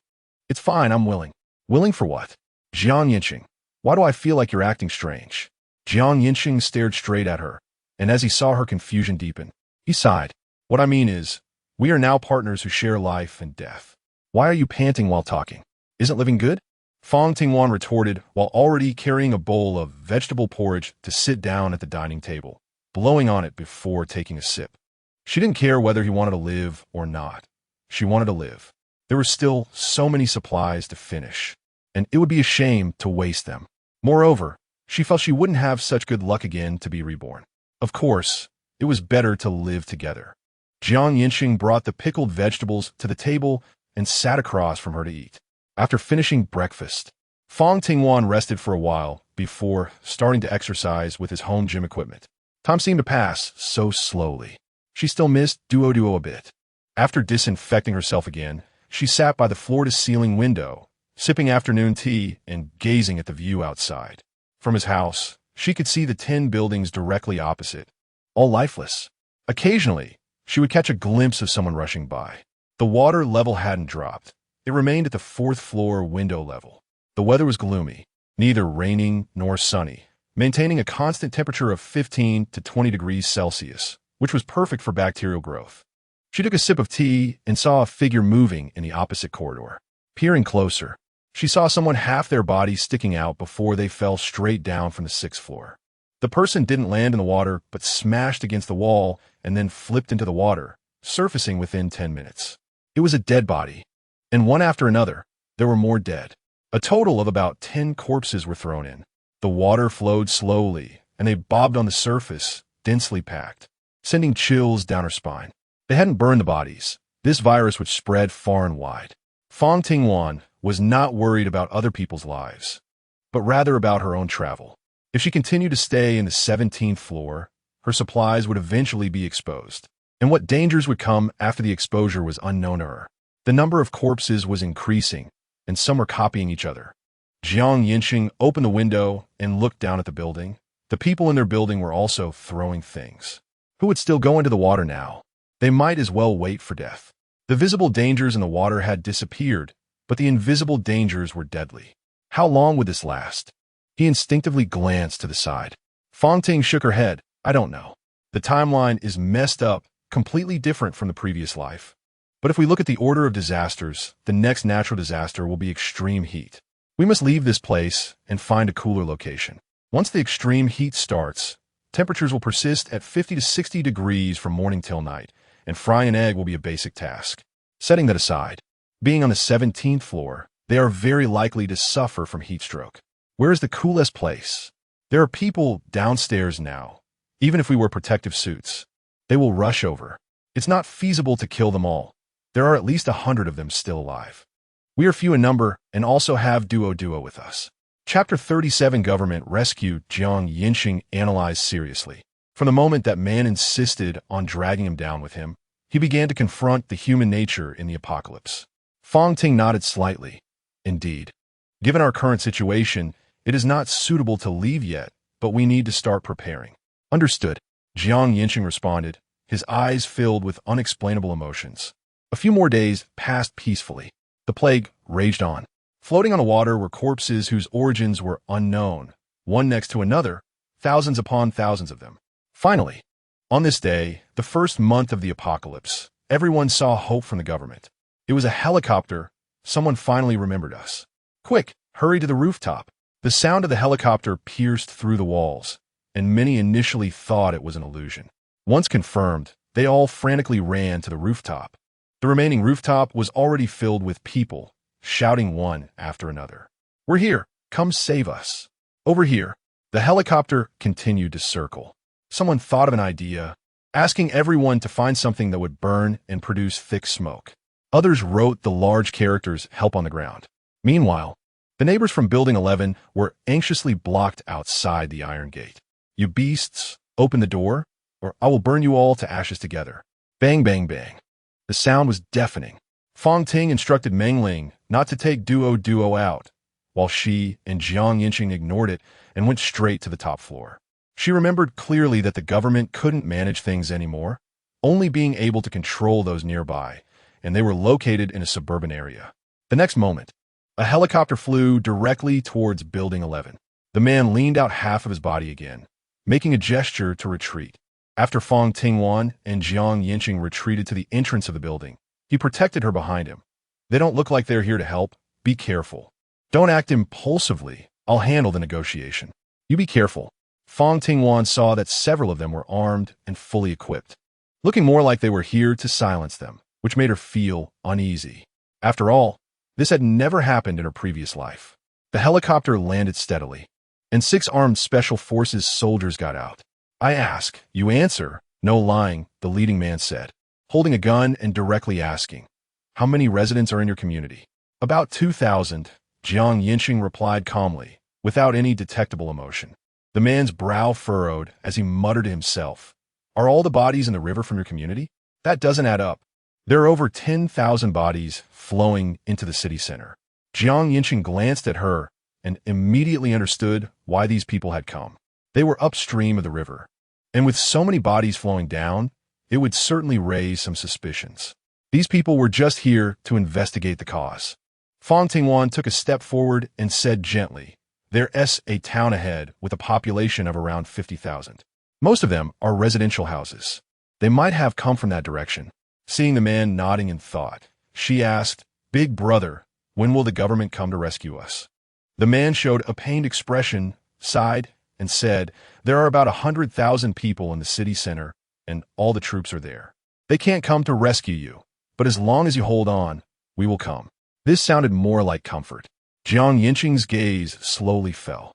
It's fine, I'm willing. Willing for what? Yancheng, why do I feel like you're acting strange? Yancheng stared straight at her, and as he saw her confusion deepen, he sighed. What I mean is, we are now partners who share life and death. Why are you panting while talking? Isn't living good? Fang Tingwan retorted while already carrying a bowl of vegetable porridge to sit down at the dining table, blowing on it before taking a sip. She didn't care whether he wanted to live or not. She wanted to live. There were still so many supplies to finish, and it would be a shame to waste them. Moreover, she felt she wouldn't have such good luck again to be reborn. Of course, it was better to live together. Yancheng brought the pickled vegetables to the table and sat across from her to eat. After finishing breakfast, Fang Tingwan rested for a while before starting to exercise with his home gym equipment. Time seemed to pass so slowly. She still missed duo a bit. After disinfecting herself again, she sat by the floor-to-ceiling window, sipping afternoon tea and gazing at the view outside. From his house, she could see the 10 buildings directly opposite, all lifeless. Occasionally, she would catch a glimpse of someone rushing by. The water level hadn't dropped. It remained at the 4th floor window level. The weather was gloomy, neither raining nor sunny, maintaining a constant temperature of 15 to 20 degrees Celsius, which was perfect for bacterial growth. She took a sip of tea and saw a figure moving in the opposite corridor. Peering closer, she saw someone half their body sticking out before they fell straight down from the 6th floor. The person didn't land in the water but smashed against the wall and then flipped into the water, surfacing within 10 minutes. It was a dead body, and one after another, there were more dead. A total of about 10 corpses were thrown in. The water flowed slowly, and they bobbed on the surface, densely packed, sending chills down her spine. They hadn't burned the bodies. This virus would spread far and wide. Fang Tingwan was not worried about other people's lives, but rather about her own travel. If she continued to stay in the 17th floor, her supplies would eventually be exposed, and what dangers would come after the exposure was unknown to her. The number of corpses was increasing, and some were copying each other. Yancheng opened the window and looked down at the building. The people in their building were also throwing things. Who would still go into the water now? They might as well wait for death. The visible dangers in the water had disappeared, but the invisible dangers were deadly. How long would this last? He instinctively glanced to the side. Fang Ting shook her head. I don't know. The timeline is messed up, completely different from the previous life. But if we look at the order of disasters, the next natural disaster will be extreme heat. We must leave this place and find a cooler location. Once the extreme heat starts, temperatures will persist at 50 to 60 degrees from morning till night, and frying an egg will be a basic task. Setting that aside, being on the 17th floor, they are very likely to suffer from heat stroke. Where is the coolest place? There are people downstairs now. Even if we wear protective suits, they will rush over. It's not feasible to kill them all. There are at least 100 of them still alive. We are few in number and also have duo with us. Chapter 37 Government Rescue Yancheng analyzed seriously. From the moment that man insisted on dragging him down with him, he began to confront the human nature in the apocalypse. Fang Ting nodded slightly. Indeed. Given our current situation, it is not suitable to leave yet, but we need to start preparing. Understood. Yancheng responded, his eyes filled with unexplainable emotions. A few more days passed peacefully. The plague raged on. Floating on the water were corpses whose origins were unknown, one next to another, thousands upon thousands of them. Finally, on this day, the first month of the apocalypse, everyone saw hope from the government. It was a helicopter. Someone finally remembered us. Quick, hurry to the rooftop. The sound of the helicopter pierced through the walls, and many initially thought it was an illusion. Once confirmed, they all frantically ran to the rooftop. The remaining rooftop was already filled with people, shouting one after another. We're here. Come save us. Over here. The helicopter continued to circle. Someone thought of an idea, asking everyone to find something that would burn and produce thick smoke. Others wrote the large characters "Help" on the ground. Meanwhile, the neighbors from Building 11 were anxiously blocked outside the iron gate. You beasts, open the door, or I will burn you all to ashes together. Bang, bang, bang. The sound was deafening. Fang Ting instructed Meng Ling not to take duo out, while she and Yancheng ignored it and went straight to the top floor. She remembered clearly that the government couldn't manage things anymore, only being able to control those nearby, and they were located in a suburban area. The next moment, a helicopter flew directly towards Building 11. The man leaned out half of his body again, making a gesture to retreat. After Fang Tingwan and Yancheng retreated to the entrance of the building, he protected her behind him. They don't look like they're here to help. Be careful. Don't act impulsively. I'll handle the negotiation. You be careful. Fang Tingwan saw that several of them were armed and fully equipped, looking more like they were here to silence them, which made her feel uneasy. After all, this had never happened in her previous life. The helicopter landed steadily, and 6 armed special forces soldiers got out. I ask, you answer. No lying, the leading man said, holding a gun and directly asking, how many residents are in your community? About 2,000, Yancheng replied calmly, without any detectable emotion. The man's brow furrowed as he muttered to himself, are all the bodies in the river from your community? That doesn't add up. There are over 10,000 bodies flowing into the city center. Yancheng glanced at her and immediately understood why these people had come. They were upstream of the river, and with so many bodies flowing down, it would certainly raise some suspicions. These people were just here to investigate the cause. Fang Tingwan took a step forward and said gently, there's a town ahead with a population of around 50,000. Most of them are residential houses. They might have come from that direction. Seeing the man nodding in thought, she asked, Big brother, when will the government come to rescue us? The man showed a pained expression, sighed, and said, there are about 100,000 people in the city center, and all the troops are there. They can't come to rescue you, but as long as you hold on, we will come. This sounded more like comfort. Yancheng's gaze slowly fell,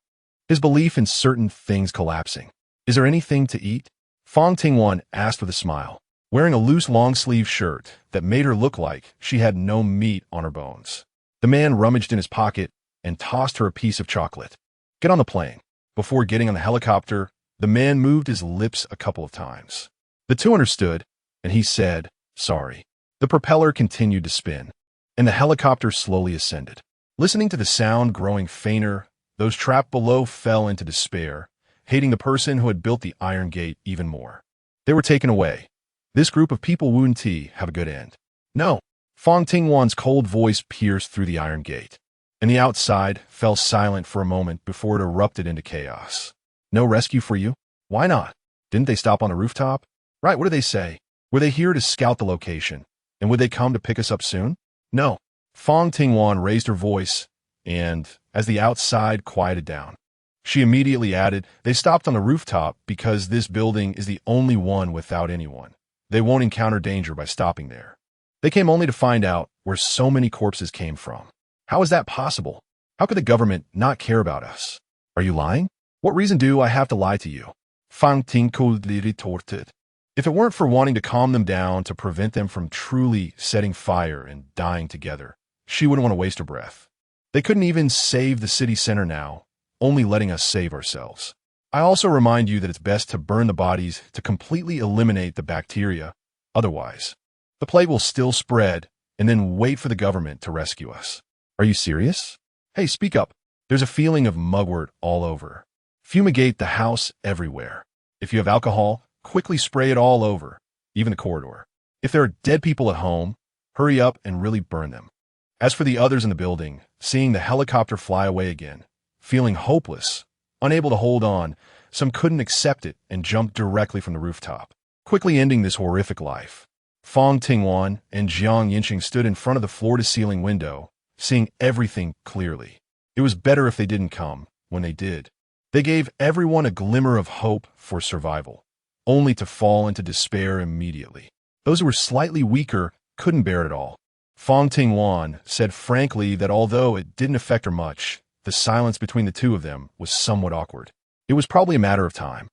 his belief in certain things collapsing. Is there anything to eat? Fang Tingwan asked with a smile, wearing a loose long-sleeve shirt that made her look like she had no meat on her bones. The man rummaged in his pocket and tossed her a piece of chocolate. Get on the plane. Before getting on the helicopter, the man moved his lips a couple of times. The two understood, and he said, sorry. The propeller continued to spin, and the helicopter slowly ascended. Listening to the sound growing fainter, those trapped below fell into despair, hating the person who had built the iron gate even more. They were taken away. This group of people wouldn't have a good end. No. Fang Tingwan's cold voice pierced through the iron gate, and the outside fell silent for a moment before it erupted into chaos. No rescue for you? Why not? Didn't they stop on the rooftop? Right, what did they say? Were they here to scout the location? And would they come to pick us up soon? No. Fang Tingwan raised her voice, and, as the outside quieted down, she immediately added, they stopped on the rooftop because this building is the only one without anyone. They won't encounter danger by stopping there. They came only to find out where so many corpses came from. How is that possible? How could the government not care about us? Are you lying? What reason do I have to lie to you? Fang Ting coldly retorted. If it weren't for wanting to calm them down to prevent them from truly setting fire and dying together, she wouldn't want to waste her breath. They couldn't even save the city center now, only letting us save ourselves. I also remind you that it's best to burn the bodies to completely eliminate the bacteria. Otherwise, the plague will still spread, and then wait for the government to rescue us. Are you serious? Hey, speak up. There's a feeling of mugwort all over. Fumigate the house everywhere. If you have alcohol, quickly spray it all over, even the corridor. If there are dead people at home, hurry up and really burn them. As for the others in the building, seeing the helicopter fly away again, feeling hopeless, unable to hold on, some couldn't accept it and jumped directly from the rooftop, quickly ending this horrific life. Fang Tingwan and Yancheng stood in front of the floor-to-ceiling window, seeing everything clearly. It was better if they didn't come. When they did, they gave everyone a glimmer of hope for survival, only to fall into despair immediately. Those who were slightly weaker couldn't bear it at all. Fang Tingwan said frankly that although it didn't affect her much, the silence between the two of them was somewhat awkward. It was probably a matter of time.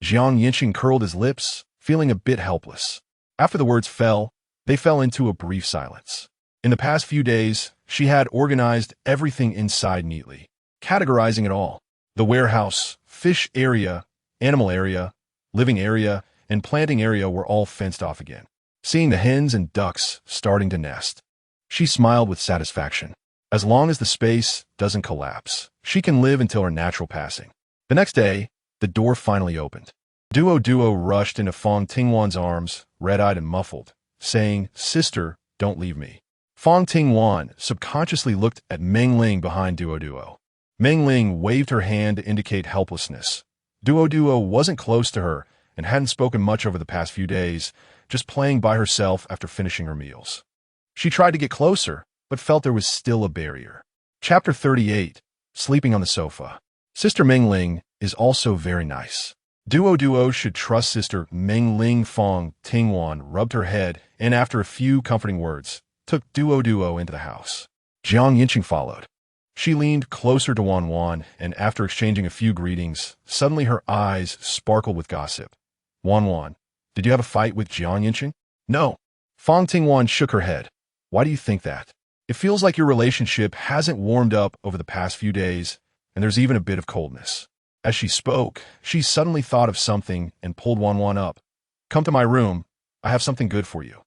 Yancheng curled his lips, feeling a bit helpless. After the words fell, they fell into a brief silence. In the past few days, she had organized everything inside neatly, categorizing it all. The warehouse, fish area, animal area, living area, and planting area were all fenced off again. Seeing the hens and ducks starting to nest, She smiled with satisfaction. As long as the space doesn't collapse, she can live until her natural passing. The next day, the door finally opened. Duo rushed into Fang Tingwan's arms, red-eyed and muffled, saying, "Sister, don't leave me." Fang Tingwan subconsciously looked at Meng Ling behind Duo. Meng Ling waved her hand to indicate helplessness. Duo wasn't close to her and hadn't spoken much over the past few days, just playing by herself after finishing her meals. She tried to get closer, but felt there was still a barrier. Chapter 38. Sleeping on the sofa. Sister Meng Ling is also very nice. Duo should trust Sister Meng Ling. Fang Tingwan rubbed her head and, after a few comforting words, took Duo into the house. Yancheng followed. She leaned closer to Wan, and after exchanging a few greetings, suddenly her eyes sparkled with gossip. Wan, did you have a fight with Yancheng? No. Fang Tingwan shook her head. Why do you think that? It feels like your relationship hasn't warmed up over the past few days, and there's even a bit of coldness. As she spoke, she suddenly thought of something and pulled Wan up. Come to my room. I have something good for you.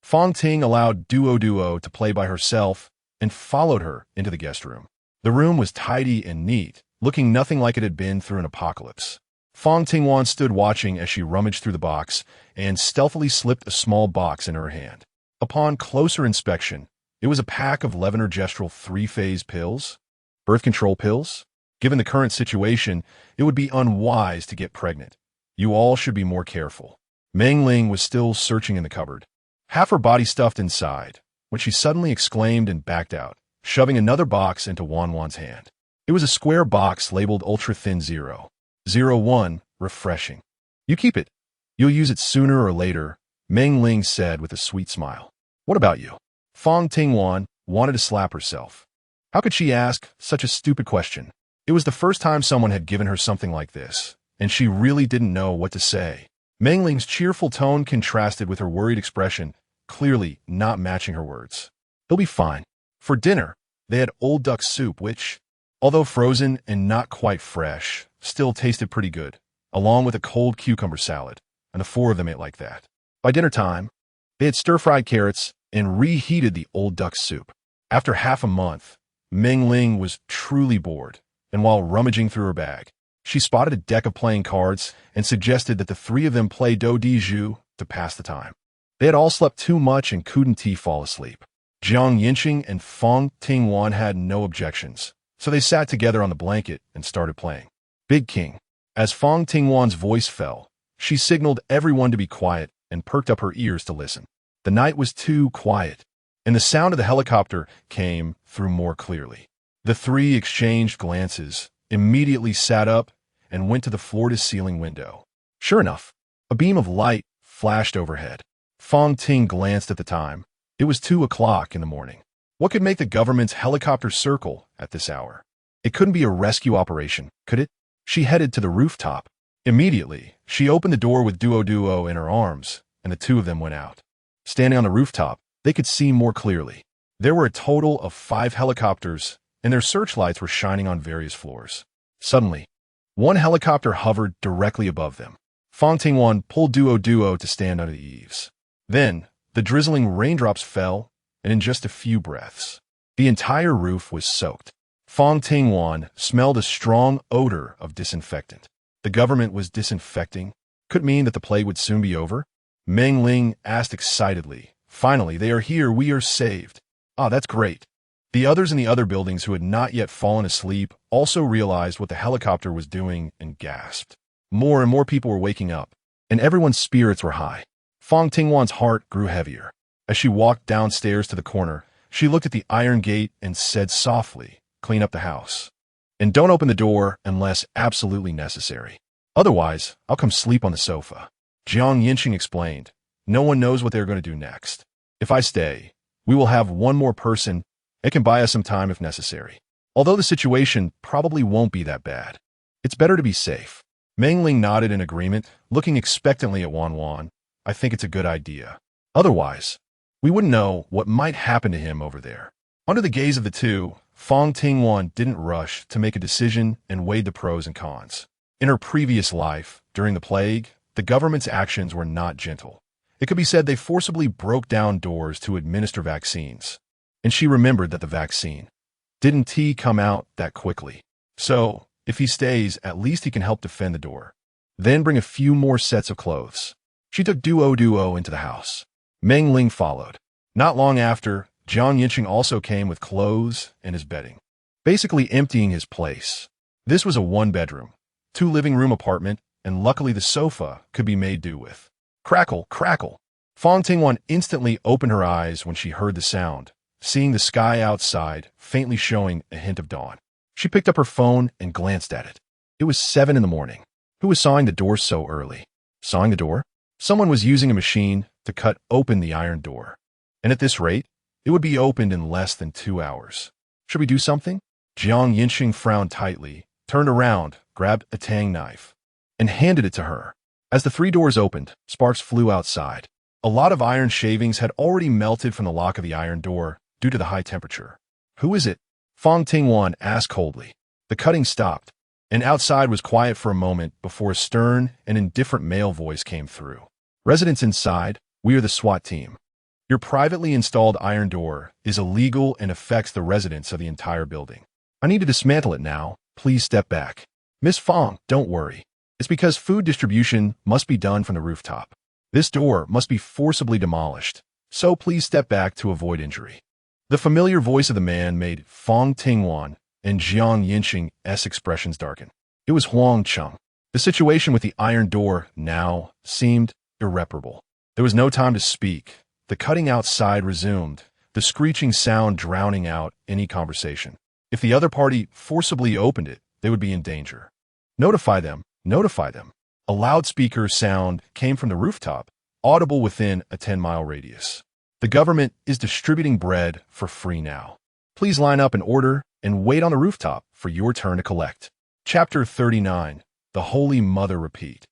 Fang Ting allowed Duo to play by herself and followed her into the guest room. The room was tidy and neat, looking nothing like it had been through an apocalypse. Fang Tingwan stood watching as she rummaged through the box and stealthily slipped a small box in her hand. Upon closer inspection, it was a pack of levonorgestrel 3-phase pills. Birth control pills? Given the current situation, it would be unwise to get pregnant. You all should be more careful. Meng Ling was still searching in the cupboard, half her body stuffed inside, when she suddenly exclaimed and backed out, shoving another box into Wan's hand. It was a square box labeled ultra-thin 001, refreshing. You keep it. You'll use it sooner or later, Meng Ling said with a sweet smile. What about you? Fang Tingwan wanted to slap herself. How could she ask such a stupid question? It was the first time someone had given her something like this, and she really didn't know what to say. Meng Ling's cheerful tone contrasted with her worried expression, clearly not matching her words. He'll be fine. For dinner, they had old duck soup which, although frozen and not quite fresh, still tasted pretty good, along with a cold cucumber salad, and the four of them ate like that. By dinner time, they had stir-fried carrots and reheated the old duck soup. After half a month, Meng Ling was truly bored, and while rummaging through her bag, she spotted a deck of playing cards and suggested that the three of them play do-di-ju to pass the time. They had all slept too much and couldn't fall asleep. Yancheng and Fang Tingwan had no objections, so they sat together on the blanket and started playing. Big King. As Fang Tingwan's voice fell, she signaled everyone to be quiet and perked up her ears to listen. The night was too quiet, and the sound of the helicopter came through more clearly. The three exchanged glances, immediately sat up, and went to the floor-to-ceiling window. Sure enough, a beam of light flashed overhead. Fang Ting glanced at the time. It was 2 o'clock in the morning. What could make the government's helicopter circle at this hour? It couldn't be a rescue operation, could it? She headed to the rooftop. Immediately, she opened the door with Duo in her arms, and the two of them went out. Standing on the rooftop, they could see more clearly. There were a total of 5 helicopters, and their searchlights were shining on various floors. Suddenly, one helicopter hovered directly above them. Fang Tingwan pulled Duo to stand under the eaves. Then, the drizzling raindrops fell, and in just a few breaths, the entire roof was soaked. Fang Tingwan smelled a strong odor of disinfectant. The government was disinfecting. Could mean that the plague would soon be over? Meng Ling asked excitedly. Finally, they are here. We are saved. Ah, that's great. The others in the other buildings who had not yet fallen asleep also realized what the helicopter was doing and gasped. More and more people were waking up, and everyone's spirits were high. Fang Tingwan's heart grew heavier. As she walked downstairs to the corner, she looked at the iron gate and said softly, "Clean up the house. And don't open the door unless absolutely necessary. Otherwise, I'll come sleep on the sofa." Yancheng explained, "No one knows what they're going to do next. If I stay, we will have one more person. It can buy us some time if necessary. Although the situation probably won't be that bad. It's better to be safe." Meng Ling nodded in agreement, looking expectantly at Wan. "I think it's a good idea. Otherwise, we wouldn't know what might happen to him over there." Under the gaze of the two, Fang Tingwan didn't rush to make a decision and weighed the pros and cons. In her previous life, during the plague, the government's actions were not gentle. It could be said they forcibly broke down doors to administer vaccines. And she remembered that the vaccine didn't come out that quickly. So, if he stays, at least he can help defend the door. Then bring a few more sets of clothes. She took Duo into the house. Meng Ling followed. Not long after, Yancheng also came with clothes and his bedding, basically emptying his place. This was a one-bedroom, two-living-room apartment, and luckily the sofa could be made do with. Crackle, crackle. Fang Tingwan instantly opened her eyes when she heard the sound, seeing the sky outside faintly showing a hint of dawn. She picked up her phone and glanced at it. It was 7 in the morning. Who was sawing the door so early? Sawing the door? Someone was using a machine to cut open the iron door. And at this rate, it would be opened in less than 2 hours. Should we do something? Yancheng frowned tightly, turned around, grabbed a Tang knife, and handed it to her. As the 3 doors opened, sparks flew outside. A lot of iron shavings had already melted from the lock of the iron door due to the high temperature. Who is it? Fang Tingwan asked coldly. The cutting stopped, and outside was quiet for a moment before a stern and indifferent male voice came through. Residents inside, we are the SWAT team. Your privately installed iron door is illegal and affects the residents of the entire building. I need to dismantle it now. Please step back. Miss Fang, don't worry. It's because food distribution must be done from the rooftop. This door must be forcibly demolished, so please step back to avoid injury. The familiar voice of the man made Fang Tingwan and Yancheng's expressions darken. It was Huang Cheng. The situation with the iron door now seemed irreparable. There was no time to speak. The cutting outside resumed, the screeching sound drowning out any conversation. If the other party forcibly opened it, they would be in danger. Notify them, notify them. A loudspeaker sound came from the rooftop, audible within a 10-mile radius. The government is distributing bread for free now. Please line up in order and wait on the rooftop for your turn to collect. Chapter 39. The Holy Mother Repeat.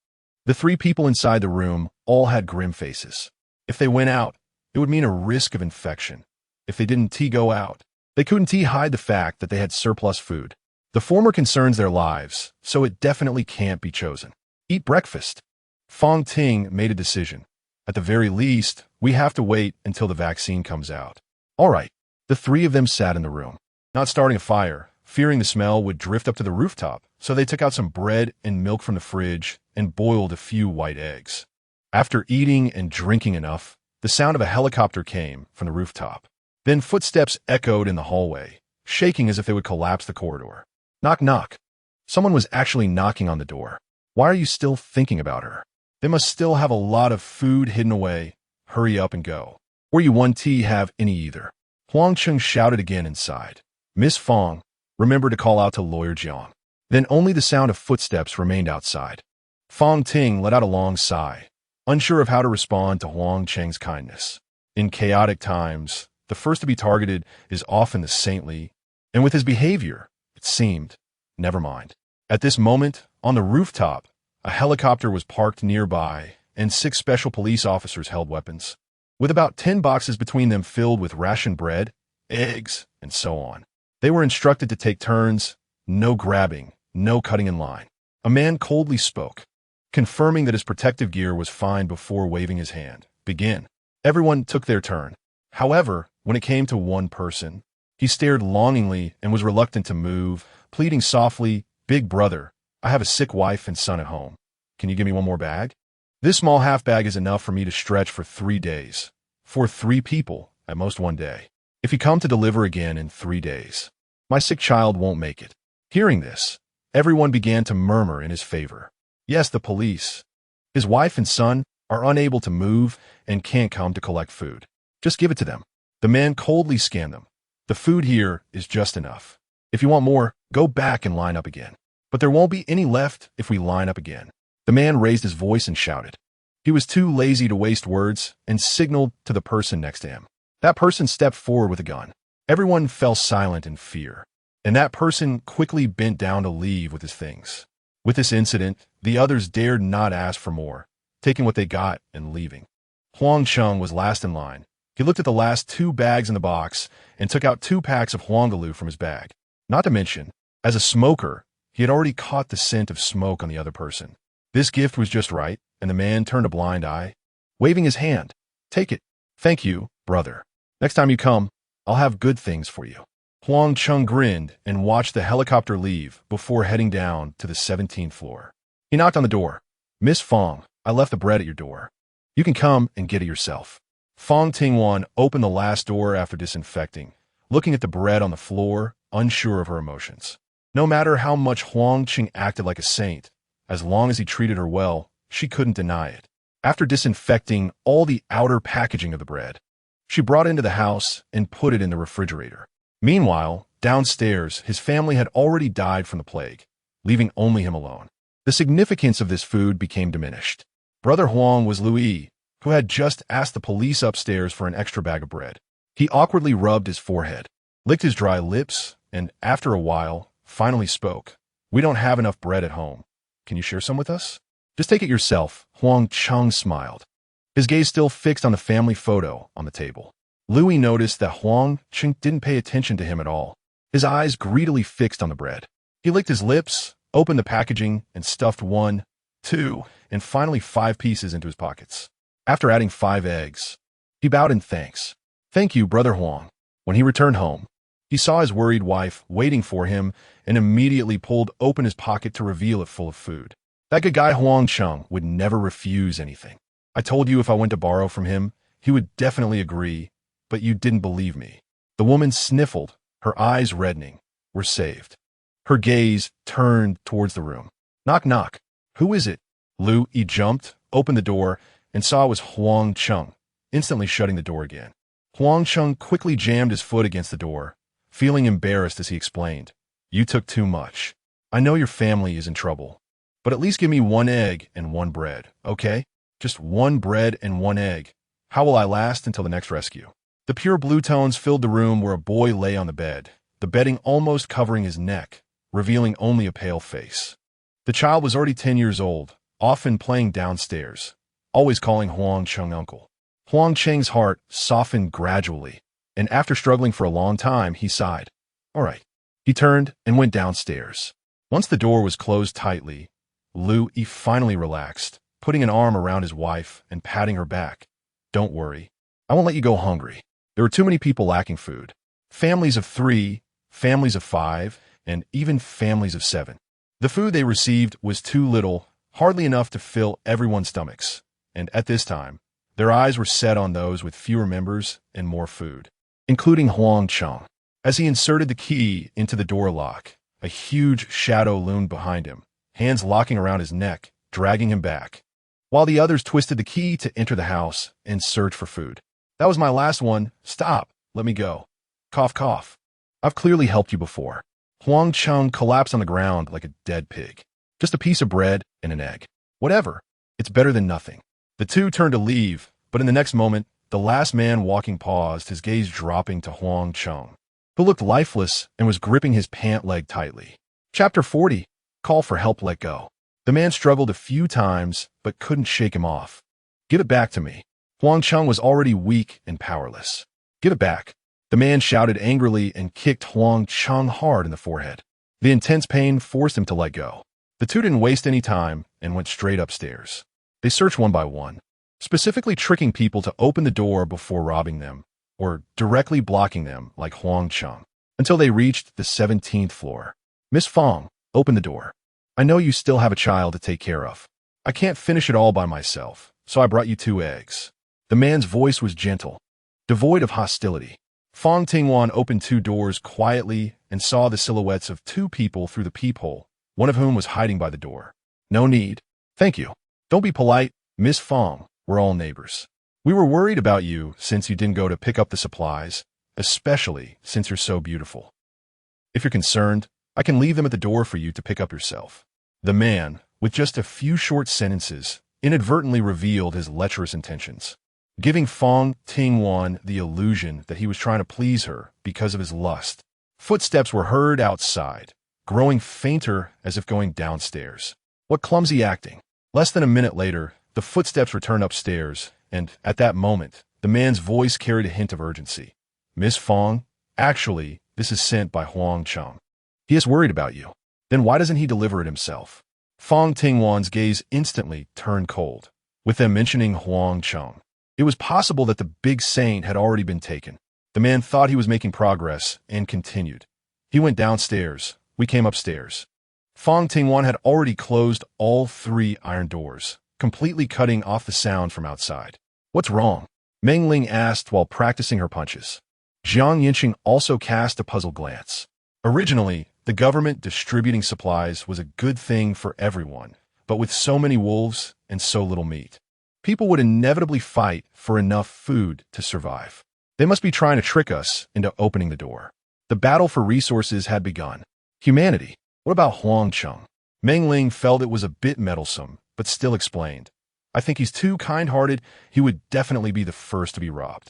The 3 people inside the room all had grim faces. If they went out, it would mean a risk of infection. If they didn't go out, they couldn't hide the fact that they had surplus food. The former concerns their lives, so it definitely can't be chosen. Eat breakfast. Fang Ting made a decision. At the very least, we have to wait until the vaccine comes out. All right. The 3 of them sat in the room, not starting a fire, fearing the smell would drift up to the rooftop, so they took out some bread and milk from the fridge and boiled a few white eggs. After eating and drinking enough, the sound of a helicopter came from the rooftop. Then footsteps echoed in the hallway, shaking as if they would collapse the corridor. Knock, knock. Someone was actually knocking on the door. Why are you still thinking about her? They must still have a lot of food hidden away. Hurry up and go. Or you won't have any either. Huang Cheng shouted again inside. Miss Fang, remember to call out to Lawyer Jiang. Then only the sound of footsteps remained outside. Fang Ting let out a long sigh, unsure of how to respond to Huang Cheng's kindness. In chaotic times, the first to be targeted is often the saintly, and with his behavior, it seemed, never mind. At this moment, on the rooftop, a helicopter was parked nearby, and 6 special police officers held weapons, with about 10 boxes between them filled with ration bread, eggs, and so on. They were instructed to take turns, no grabbing, no cutting in line. A man coldly spoke, confirming that his protective gear was fine before waving his hand. Begin. Everyone took their turn. However, when it came to one person, he stared longingly and was reluctant to move, pleading softly, Big brother, I have a sick wife and son at home. Can you give me one more bag? This small half bag is enough for me to stretch for 3 days. For 3 people, at most 1 day. If you come to deliver again in 3 days, my sick child won't make it. Hearing this, everyone began to murmur in his favor. Yes, the police. His wife and son are unable to move and can't come to collect food. Just give it to them. The man coldly scanned them. The food here is just enough. If you want more, go back and line up again. But there won't be any left if we line up again. The man raised his voice and shouted. He was too lazy to waste words and signaled to the person next to him. That person stepped forward with a gun. Everyone fell silent in fear, and that person quickly bent down to leave with his things. With this incident, the others dared not ask for more, taking what they got and leaving. Huang Cheng was last in line. He looked at the last 2 bags in the box and took out 2 packs of huangaloo from his bag. Not to mention, as a smoker, he had already caught the scent of smoke on the other person. This gift was just right, and the man turned a blind eye, waving his hand. Take it. Thank you, brother. Next time you come, I'll have good things for you. Huang Chung grinned and watched the helicopter leave before heading down to the 17th floor. He knocked on the door. Miss Fang, I left the bread at your door. You can come and get it yourself. Fang Tingwan opened the last door after disinfecting, looking at the bread on the floor, unsure of her emotions. No matter how much Huang Qing acted like a saint, as long as he treated her well, she couldn't deny it. After disinfecting all the outer packaging of the bread, she brought it into the house and put it in the refrigerator. Meanwhile, downstairs, his family had already died from the plague, leaving only him alone. The significance of this food became diminished. Brother Huang was Louis, who had just asked the police upstairs for an extra bag of bread. He awkwardly rubbed his forehead, licked his dry lips, and after a while, finally spoke. We don't have enough bread at home. Can you share some with us? Just take it yourself, Huang Chung smiled, his gaze still fixed on the family photo on the table. Louis noticed that Huang Chung didn't pay attention to him at all, his eyes greedily fixed on the bread. He licked his lips, opened the packaging, and stuffed 1, 2, and finally 5 pieces into his pockets. After adding 5 eggs, he bowed in thanks. Thank you, Brother Huang. When he returned home, he saw his worried wife waiting for him and immediately pulled open his pocket to reveal it full of food. That good guy Huang Chung would never refuse anything. I told you if I went to borrow from him, he would definitely agree, but you didn't believe me. The woman sniffled, her eyes reddening. We're saved. Her gaze turned towards the room. Knock, knock. Who is it? Lu Yi jumped, opened the door, and saw it was Huang Chung, instantly shutting the door again. Huang Chung quickly jammed his foot against the door, feeling embarrassed as he explained. You took too much. I know your family is in trouble, but at least give me 1 egg and 1 bread, okay? Just 1 bread and 1 egg. How will I last until the next rescue? The pure blue tones filled the room where a boy lay on the bed, the bedding almost covering his neck, revealing only a pale face. The child was already 10 years old, often playing downstairs, always calling Huang Chung uncle. Huang Cheng's heart softened gradually, and after struggling for a long time, he sighed. All right. He turned and went downstairs. Once the door was closed tightly, Lu Yi finally relaxed, putting an arm around his wife and patting her back. Don't worry. I won't let you go hungry. There were too many people lacking food. Families of 3, families of 5, and even families of 7. The food they received was too little, hardly enough to fill everyone's stomachs, and at this time, their eyes were set on those with fewer members and more food, including Huang Chung. As he inserted the key into the door lock, a huge shadow loomed behind him, hands locking around his neck, dragging him back, while the others twisted the key to enter the house and search for food. That was my last one. Stop. Let me go. Cough, cough. I've clearly helped you before. Huang Chung collapsed on the ground like a dead pig. Just a piece of bread and an egg. Whatever. It's better than nothing. The two turned to leave, but in the next moment, the last man walking paused, his gaze dropping to Huang Chung, who looked lifeless and was gripping his pant leg tightly. Chapter 40. Call for help, let go. The man struggled a few times, but couldn't shake him off. Give it back to me. Huang Chung was already weak and powerless. Give it back. The man shouted angrily and kicked Huang Chung hard in the forehead. The intense pain forced him to let go. The two didn't waste any time and went straight upstairs. They searched one by one, specifically tricking people to open the door before robbing them, or directly blocking them like Huang Chung, until they reached the 17th floor. Miss Fang, open the door. I know you still have a child to take care of. I can't finish it all by myself, so I brought you 2 eggs. The man's voice was gentle, devoid of hostility. Fang Tingwan opened 2 doors quietly and saw the silhouettes of 2 people through the peephole, one of whom was hiding by the door. No need. Thank you. Don't be polite, Miss Fang. We're all neighbors. We were worried about you since you didn't go to pick up the supplies, especially since you're so beautiful. If you're concerned, I can leave them at the door for you to pick up yourself. The man, with just a few short sentences, inadvertently revealed his lecherous intentions, giving Fang Tingwan the illusion that he was trying to please her because of his lust. Footsteps were heard outside, growing fainter as if going downstairs. What clumsy acting! Less than a minute later, the footsteps returned upstairs, and at that moment, the man's voice carried a hint of urgency. Miss Fang, actually, this is sent by Huang Chung. He is worried about you. Then why doesn't he deliver it himself? Fang Tingwan's gaze instantly turned cold, with them mentioning Huang Chung. It was possible that the big saint had already been taken. The man thought he was making progress and continued. He went downstairs. We came upstairs. Fang Tingwan had already closed all 3 iron doors, completely cutting off the sound from outside. What's wrong? Meng Ling asked while practicing her punches. Jiang Yancheng also cast a puzzled glance. Originally, the government distributing supplies was a good thing for everyone, but with so many wolves and so little meat, people would inevitably fight for enough food to survive. They must be trying to trick us into opening the door. The battle for resources had begun. Humanity. What about Huangcheng? Meng Ling felt it was a bit meddlesome, but still explained. I think he's too kind-hearted. He would definitely be the first to be robbed.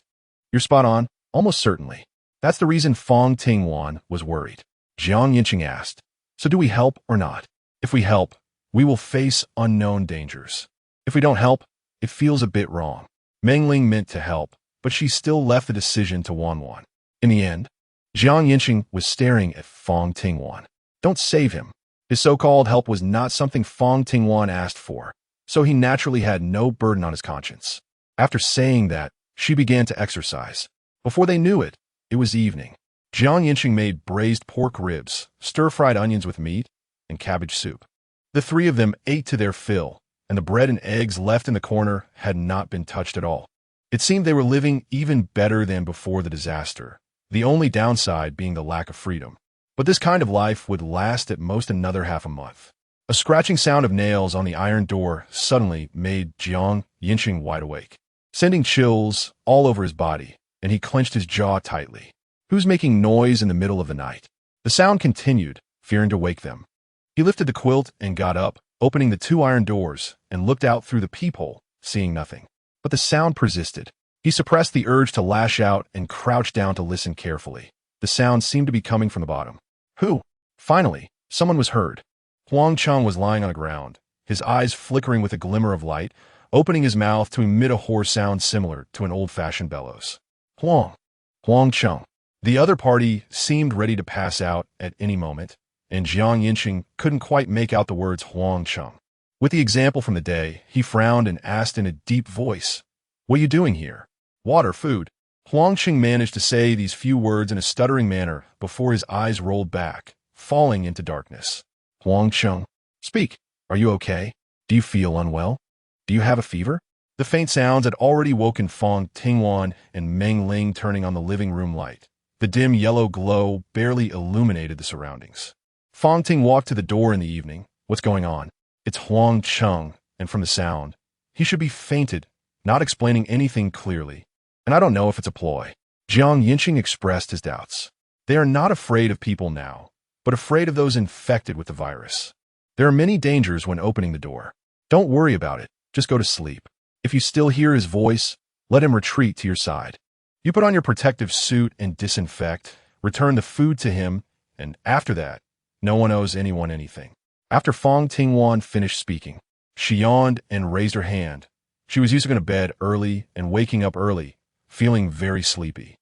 You're spot on. Almost certainly. That's the reason Fang Tingwan was worried. Jiang Yancheng asked, so do we help or not? If we help, we will face unknown dangers. If we don't help, it feels a bit wrong. Meng Ling meant to help, but she still left the decision to Wanwan. In the end, Jiang Yancheng was staring at Fang Tingwan. Don't save him. His so-called help was not something Fang Tingwan asked for, so he naturally had no burden on his conscience. After saying that, she began to exercise. Before they knew it, it was evening. Jiang Yancheng made braised pork ribs, stir-fried onions with meat, and cabbage soup. The 3 of them ate to their fill, and the bread and eggs left in the corner had not been touched at all. It seemed they were living even better than before the disaster, the only downside being the lack of freedom. But this kind of life would last at most another half a month. A scratching sound of nails on the iron door suddenly made Jiang Yancheng wide awake, sending chills all over his body, and he clenched his jaw tightly. Who's making noise in the middle of the night? The sound continued, fearing to wake them. He lifted the quilt and got up, opening the 2 iron doors, and looked out through the peephole, seeing nothing. But the sound persisted. He suppressed the urge to lash out and crouched down to listen carefully. The sound seemed to be coming from the bottom. Who? Finally, someone was heard. Huangcheng was lying on the ground, his eyes flickering with a glimmer of light, opening his mouth to emit a hoarse sound similar to an old-fashioned bellows. Huangcheng. The other party seemed ready to pass out at any moment, and Jiang Yancheng couldn't quite make out the words Huangcheng. With the example from the day, he frowned and asked in a deep voice, "What are you doing here?" "Water, food." Huangcheng managed to say these few words in a stuttering manner before his eyes rolled back, falling into darkness. "Huangcheng, speak. Are you okay? Do you feel unwell? Do you have a fever?" The faint sounds had already woken Fang Tingwan and Meng Ling, turning on the living room light. The dim yellow glow barely illuminated the surroundings. Fang Ting walked to the door in the evening. "What's going on?" "It's Huangcheng," and from the sound, he should be fainted, not explaining anything clearly. "And I don't know if it's a ploy." Jiang Yancheng expressed his doubts. They are not afraid of people now, but afraid of those infected with the virus. There are many dangers when opening the door. Don't worry about it. Just go to sleep. If you still hear his voice, let him retreat to your side. You put on your protective suit and disinfect, return the food to him, and after that, no one owes anyone anything. After Fang Tingwan finished speaking, she yawned and raised her hand. She was used to going to bed early and waking up early, feeling very sleepy.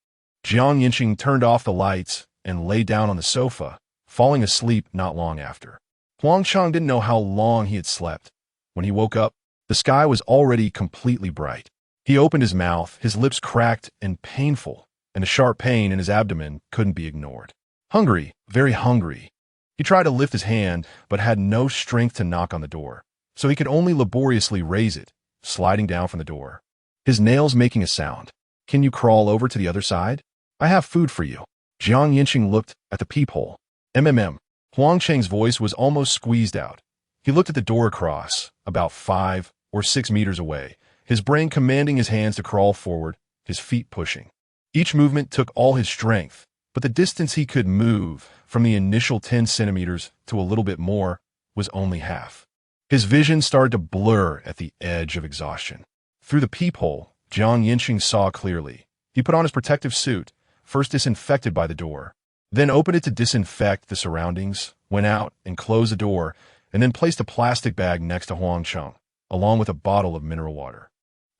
Jiang Yancheng turned off the lights and lay down on the sofa, falling asleep not long after. Huangcheng didn't know how long he had slept. When he woke up, the sky was already completely bright. He opened his mouth, his lips cracked and painful, and the sharp pain in his abdomen couldn't be ignored. Hungry, very hungry. He tried to lift his hand, but had no strength to knock on the door, so he could only laboriously raise it, sliding down from the door. His nails making a sound. "Can you crawl over to the other side? I have food for you." Jiang Yancheng looked at the peephole. Huangcheng's voice was almost squeezed out. He looked at the door across, about 5 or 6 meters away, his brain commanding his hands to crawl forward, his feet pushing. Each movement took all his strength, but the distance he could move, from the initial 10 centimeters to a little bit more, was only half. His vision started to blur at the edge of exhaustion. Through the peephole, Jiang Yancheng saw clearly. He put on his protective suit, first disinfected by the door, then opened it to disinfect the surroundings, went out and closed the door, and then placed a plastic bag next to Huangcheng, along with a bottle of mineral water.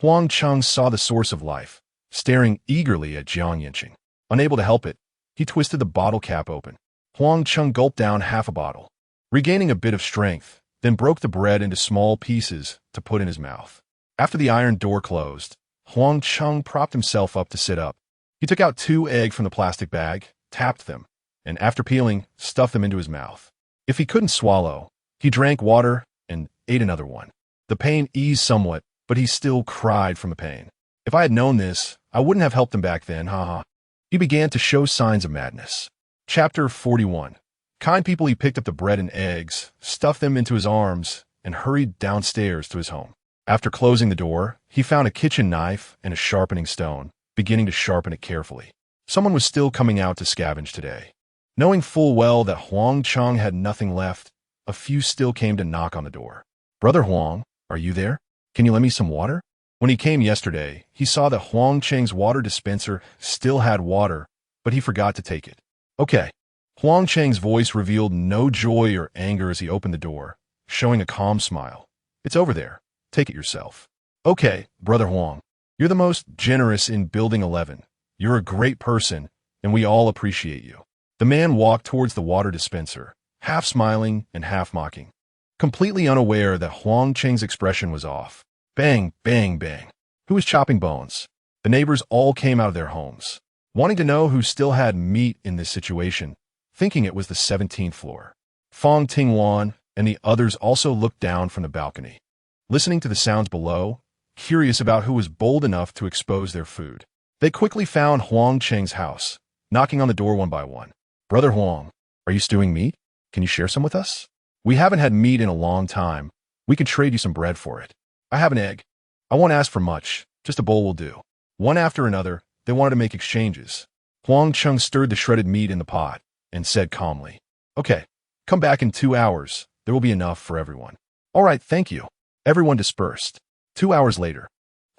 Huangcheng saw the source of life, staring eagerly at Jiang Yancheng. Unable to help it, he twisted the bottle cap open. Huangcheng gulped down half a bottle, regaining a bit of strength, then broke the bread into small pieces to put in his mouth. After the iron door closed, Huangcheng propped himself up to sit up. He took out 2 eggs from the plastic bag, tapped them, and after peeling, stuffed them into his mouth. If he couldn't swallow, he drank water and ate another one. The pain eased somewhat, but he still cried from the pain. If I had known this, I wouldn't have helped him back then, haha. He began to show signs of madness. Chapter 41. Kind people. He picked up the bread and eggs, stuffed them into his arms, and hurried downstairs to his home. After closing the door, he found a kitchen knife and a sharpening stone, beginning to sharpen it carefully. Someone was still coming out to scavenge today. Knowing full well that Huang Chang had nothing left, a few still came to knock on the door. Brother Huang, are you there? Can you lend me some water? When he came yesterday, he saw that Huang Cheng's water dispenser still had water, but he forgot to take it. Okay. Huang Cheng's voice revealed no joy or anger as he opened the door, showing a calm smile. It's over there. Take it yourself. Okay, Brother Huang. You're the most generous in Building 11. You're a great person, and we all appreciate you. The man walked towards the water dispenser, half smiling and half mocking, completely unaware that Huang Cheng's expression was off. Bang, bang, bang. Who was chopping bones? The neighbors all came out of their homes, wanting to know who still had meat in this situation, thinking it was the 17th floor. Fang Tingwan and the others also looked down from the balcony, listening to the sounds below, curious about who was bold enough to expose their food. They quickly found Huang Cheng's house, knocking on the door one by one. Brother Huang, are you stewing meat? Can you share some with us? We haven't had meat in a long time. We can trade you some bread for it. I have an egg. I won't ask for much. Just a bowl will do. One after another, they wanted to make exchanges. Huang Cheng stirred the shredded meat in the pot and said calmly, Okay, come back in 2 hours. There will be enough for everyone. All right, thank you. Everyone dispersed. 2 hours later,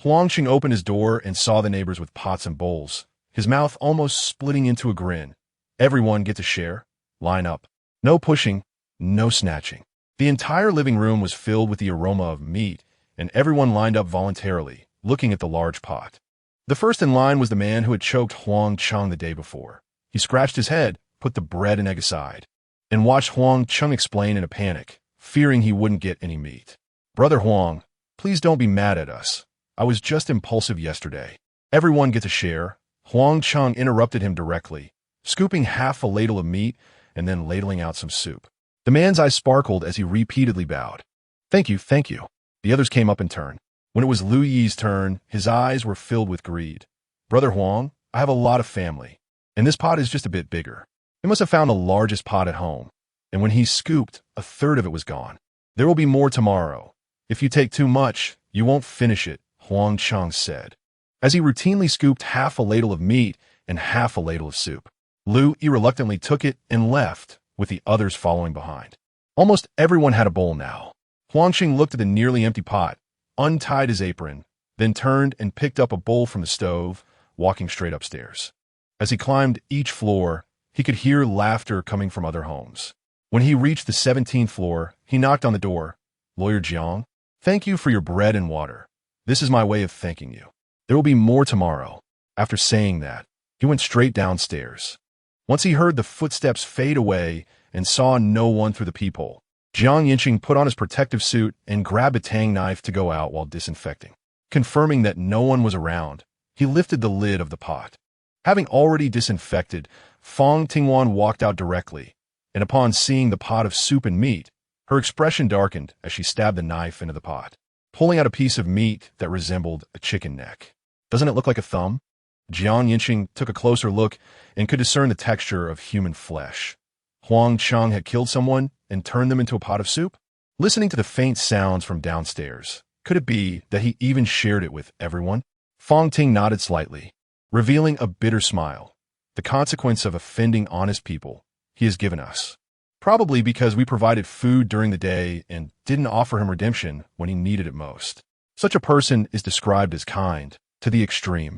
Huang Cheng opened his door and saw the neighbors with pots and bowls, his mouth almost splitting into a grin. Everyone get to share. Line up. No pushing, no snatching. The entire living room was filled with the aroma of meat, and everyone lined up voluntarily, looking at the large pot. The first in line was the man who had choked Huang Cheng the day before. He scratched his head, put the bread and egg aside, and watched Huang Cheng explain in a panic, fearing he wouldn't get any meat. Brother Huang, please don't be mad at us. I was just impulsive yesterday. Everyone get to share. Huang Cheng interrupted him directly, scooping half a ladle of meat and then ladling out some soup. The man's eyes sparkled as he repeatedly bowed. Thank you, thank you. The others came up in turn. When it was Lu Yi's turn, his eyes were filled with greed. Brother Huang, I have a lot of family, and this pot is just a bit bigger. They must have found the largest pot at home, and when he scooped, a third of it was gone. There will be more tomorrow. If you take too much, you won't finish it, Huang Cheng said, as he routinely scooped half a ladle of meat and half a ladle of soup. Lu Yi reluctantly took it and left, with the others following behind. Almost everyone had a bowl now. Huang Cheng looked at the nearly empty pot, untied his apron, then turned and picked up a bowl from the stove, walking straight upstairs. As he climbed each floor, he could hear laughter coming from other homes. When he reached the 17th floor, he knocked on the door. Lawyer Jiang, thank you for your bread and water. This is my way of thanking you. There will be more tomorrow. After saying that, he went straight downstairs. Once he heard the footsteps fade away and saw no one through the peephole, Yancheng put on his protective suit and grabbed a Tang knife to go out while disinfecting. Confirming that no one was around, he lifted the lid of the pot. Having already disinfected, Fang Tingwan walked out directly, and upon seeing the pot of soup and meat, her expression darkened as she stabbed the knife into the pot, pulling out a piece of meat that resembled a chicken neck. Doesn't it look like a thumb? Yancheng took a closer look and could discern the texture of human flesh. Huang Cheng had killed someone and turned them into a pot of soup? Listening to the faint sounds from downstairs, could it be that he even shared it with everyone? Fang Ting nodded slightly, revealing a bitter smile. The consequence of offending honest people he has given us. Probably because we provided food during the day and didn't offer him redemption when he needed it most. Such a person is described as kind, to the extreme.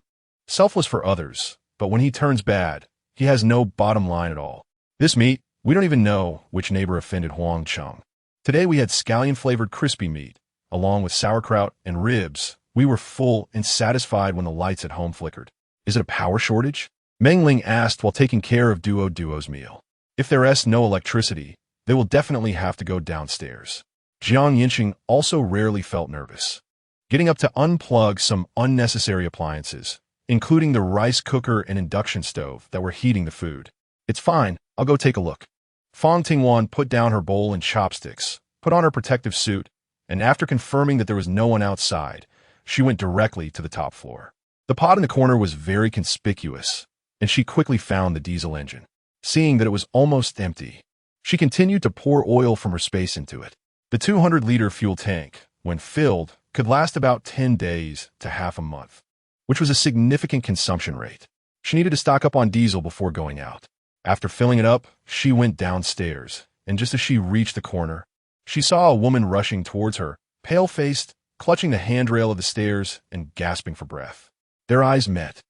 Selfless for others, but when he turns bad, he has no bottom line at all. This meat, we don't even know which neighbor offended Huang Cheng. Today we had scallion-flavored crispy meat, along with sauerkraut and ribs. We were full and satisfied when the lights at home flickered. Is it a power shortage? Meng Ling asked while taking care of Duo's meal. If there is no electricity, they will definitely have to go downstairs. Yancheng also rarely felt nervous. Getting up to unplug some unnecessary appliances, including the rice cooker and induction stove that were heating the food. "It's fine, I'll go take a look." Fang Tingwan put down her bowl and chopsticks, put on her protective suit, and after confirming that there was no one outside, she went directly to the top floor. The pot in the corner was very conspicuous, and she quickly found the diesel engine. Seeing that it was almost empty, she continued to pour oil from her space into it. The 200-liter fuel tank, when filled, could last about 10 days to half a month, which was a significant consumption rate. She needed to stock up on diesel before going out. After filling it up, she went downstairs, and just as she reached the corner, she saw a woman rushing towards her, pale-faced, clutching the handrail of the stairs and gasping for breath. Their eyes met,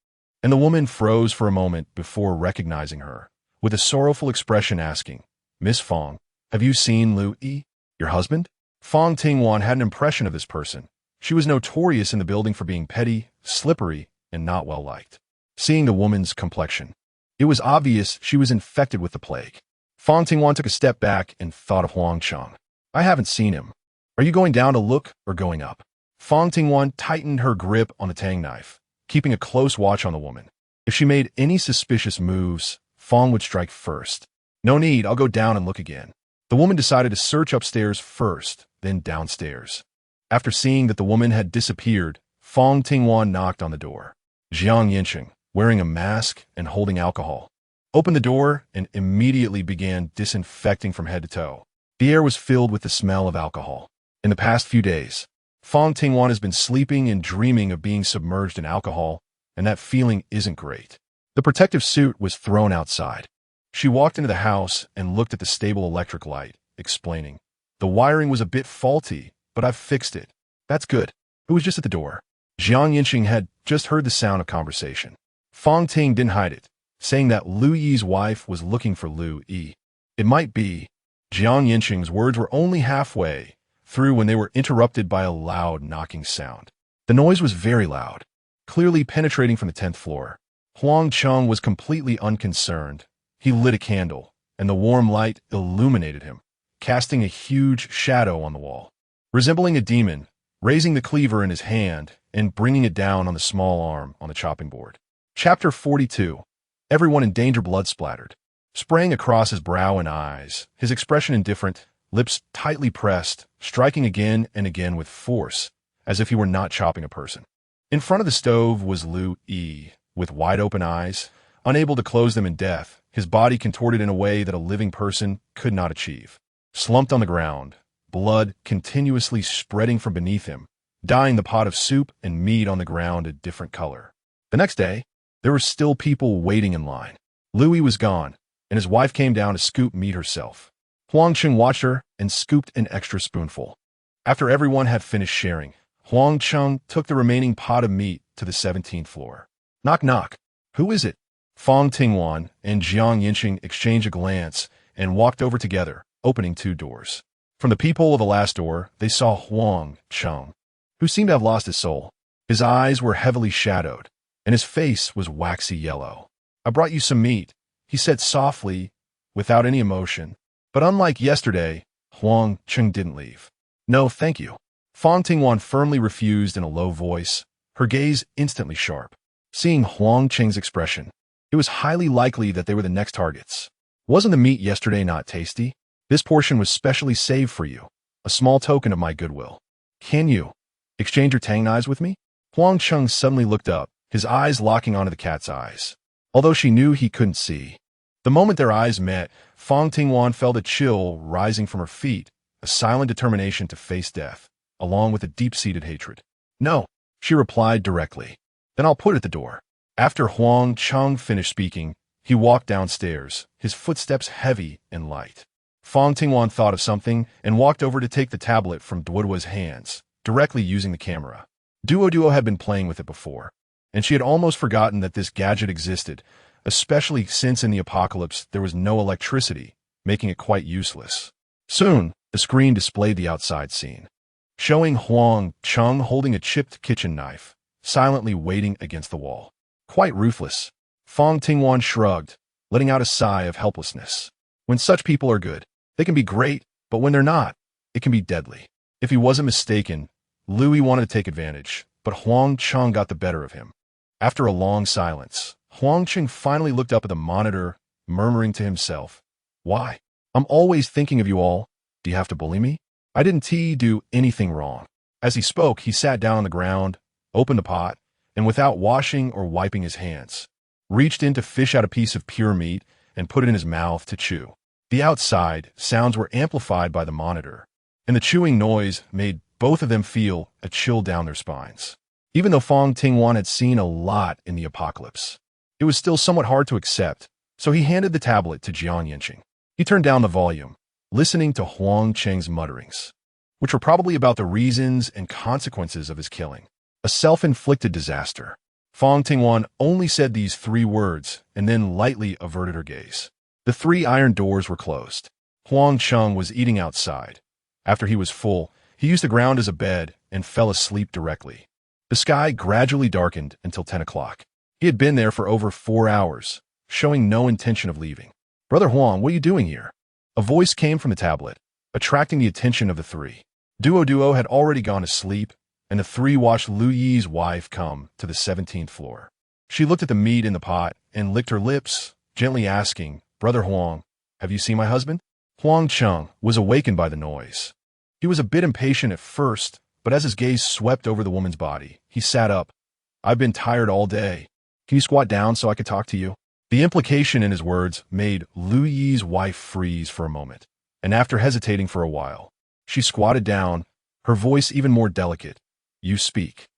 and the woman froze for a moment before recognizing her, with a sorrowful expression asking, "Miss Fang, have you seen Lu Yi, your husband?" Fang Tingwan had an impression of this person. She was notorious in the building for being petty, slippery, and not well-liked. Seeing the woman's complexion, it was obvious she was infected with the plague. Fang Tingwan took a step back and thought of Huang Cheng. "I haven't seen him. Are you going down to look or going up?" Fang Tingwan tightened her grip on the Tang knife, keeping a close watch on the woman. If she made any suspicious moves, Fang would strike first. "No need, I'll go down and look again." The woman decided to search upstairs first, then downstairs. After seeing that the woman had disappeared, Fang Tingwan knocked on the door. Yancheng, wearing a mask and holding alcohol, opened the door and immediately began disinfecting from head to toe. The air was filled with the smell of alcohol. In the past few days, Fang Tingwan has been sleeping and dreaming of being submerged in alcohol, and that feeling isn't great. The protective suit was thrown outside. She walked into the house and looked at the stable electric light, explaining, "The wiring was a bit faulty, but I've fixed it." "That's good. Who was just at the door?" Yancheng had just heard the sound of conversation. Fang Ting didn't hide it, saying that Lu Yi's wife was looking for Lu Yi. It might be. Yancheng's words were only halfway through when they were interrupted by a loud knocking sound. The noise was very loud, clearly penetrating from the 10th floor. Huang Cheng was completely unconcerned. He lit a candle, and the warm light illuminated him, casting a huge shadow on the wall. Resembling a demon, raising the cleaver in his hand and bringing it down on the small arm on the chopping board. Chapter 42. Everyone in danger, blood splattered. Spraying across his brow and eyes, his expression indifferent, lips tightly pressed, striking again and again with force, as if he were not chopping a person. In front of the stove was Lu Yi, with wide-open eyes, unable to close them in death, his body contorted in a way that a living person could not achieve. Slumped on the ground, blood continuously spreading from beneath him, dyeing the pot of soup and meat on the ground a different color. The next day, there were still people waiting in line. Louis was gone, and his wife came down to scoop meat herself. Huang Cheng watched her and scooped an extra spoonful. After everyone had finished sharing, Huang Cheng took the remaining pot of meat to the 17th floor. "Knock, knock. Who is it?" Fang Tingwan and Yancheng exchanged a glance and walked over together, opening 2 doors. From the peephole of the last door, they saw Huang Cheng, who seemed to have lost his soul. His eyes were heavily shadowed, and his face was waxy yellow. "I brought you some meat," he said softly, without any emotion. But unlike yesterday, Huang Cheng didn't leave. "No, thank you." Fang Tingwan firmly refused in a low voice, her gaze instantly sharp. Seeing Huang Cheng's expression, it was highly likely that they were the next targets. "Wasn't the meat yesterday not tasty? This portion was specially saved for you, a small token of my goodwill. Can you exchange your Tang knives with me?" Huang Cheng suddenly looked up, his eyes locking onto the cat's eyes, although she knew he couldn't see. The moment their eyes met, Fang Tingwan felt a chill rising from her feet, a silent determination to face death, along with a deep-seated hatred. "No," she replied directly. "Then I'll put it at the door." After Huang Cheng finished speaking, he walked downstairs, his footsteps heavy and light. Fang Tingwan thought of something and walked over to take the tablet from Duoduo's hands, directly using the camera. Duoduo had been playing with it before, and she had almost forgotten that this gadget existed, especially since in the apocalypse there was no electricity, making it quite useless. Soon, the screen displayed the outside scene, showing Huang Cheng holding a chipped kitchen knife, silently waiting against the wall. Quite ruthless. Fang Tingwan shrugged, letting out a sigh of helplessness. When such people are good, they can be great, but when they're not, it can be deadly. If he wasn't mistaken, Louis wanted to take advantage, but Huang Cheng got the better of him. After a long silence, Huangqing finally looked up at the monitor, murmuring to himself, "Why? I'm always thinking of you all. Do you have to bully me? I didn't do anything wrong." As he spoke, he sat down on the ground, opened the pot, and without washing or wiping his hands, reached in to fish out a piece of pure meat and put it in his mouth to chew. The outside sounds were amplified by the monitor, and the chewing noise made both of them feel a chill down their spines. Even though Fang Tingwan had seen a lot in the apocalypse, it was still somewhat hard to accept, so he handed the tablet to Yancheng. He turned down the volume, listening to Huangqing's mutterings, which were probably about the reasons and consequences of his killing. A self-inflicted disaster. Fang Tingwan only said these 3 words and then lightly averted her gaze. The 3 iron doors were closed. Huangqing was eating outside. After he was full, he used the ground as a bed and fell asleep directly. The sky gradually darkened until 10 o'clock. He had been there for over 4 hours, showing no intention of leaving. "Brother Huang, what are you doing here?" A voice came from the tablet, attracting the attention of the 3. Duo had already gone to sleep, and the 3 watched Lu Yi's wife come to the 17th floor. She looked at the meat in the pot and licked her lips, gently asking, "Brother Huang, have you seen my husband?" Huangqing was awakened by the noise. He was a bit impatient at first, but as his gaze swept over the woman's body, he sat up. "I've been tired all day. Can you squat down so I could talk to you?" The implication in his words made Lu Yi's wife freeze for a moment, and after hesitating for a while, she squatted down, her voice even more delicate. "You speak."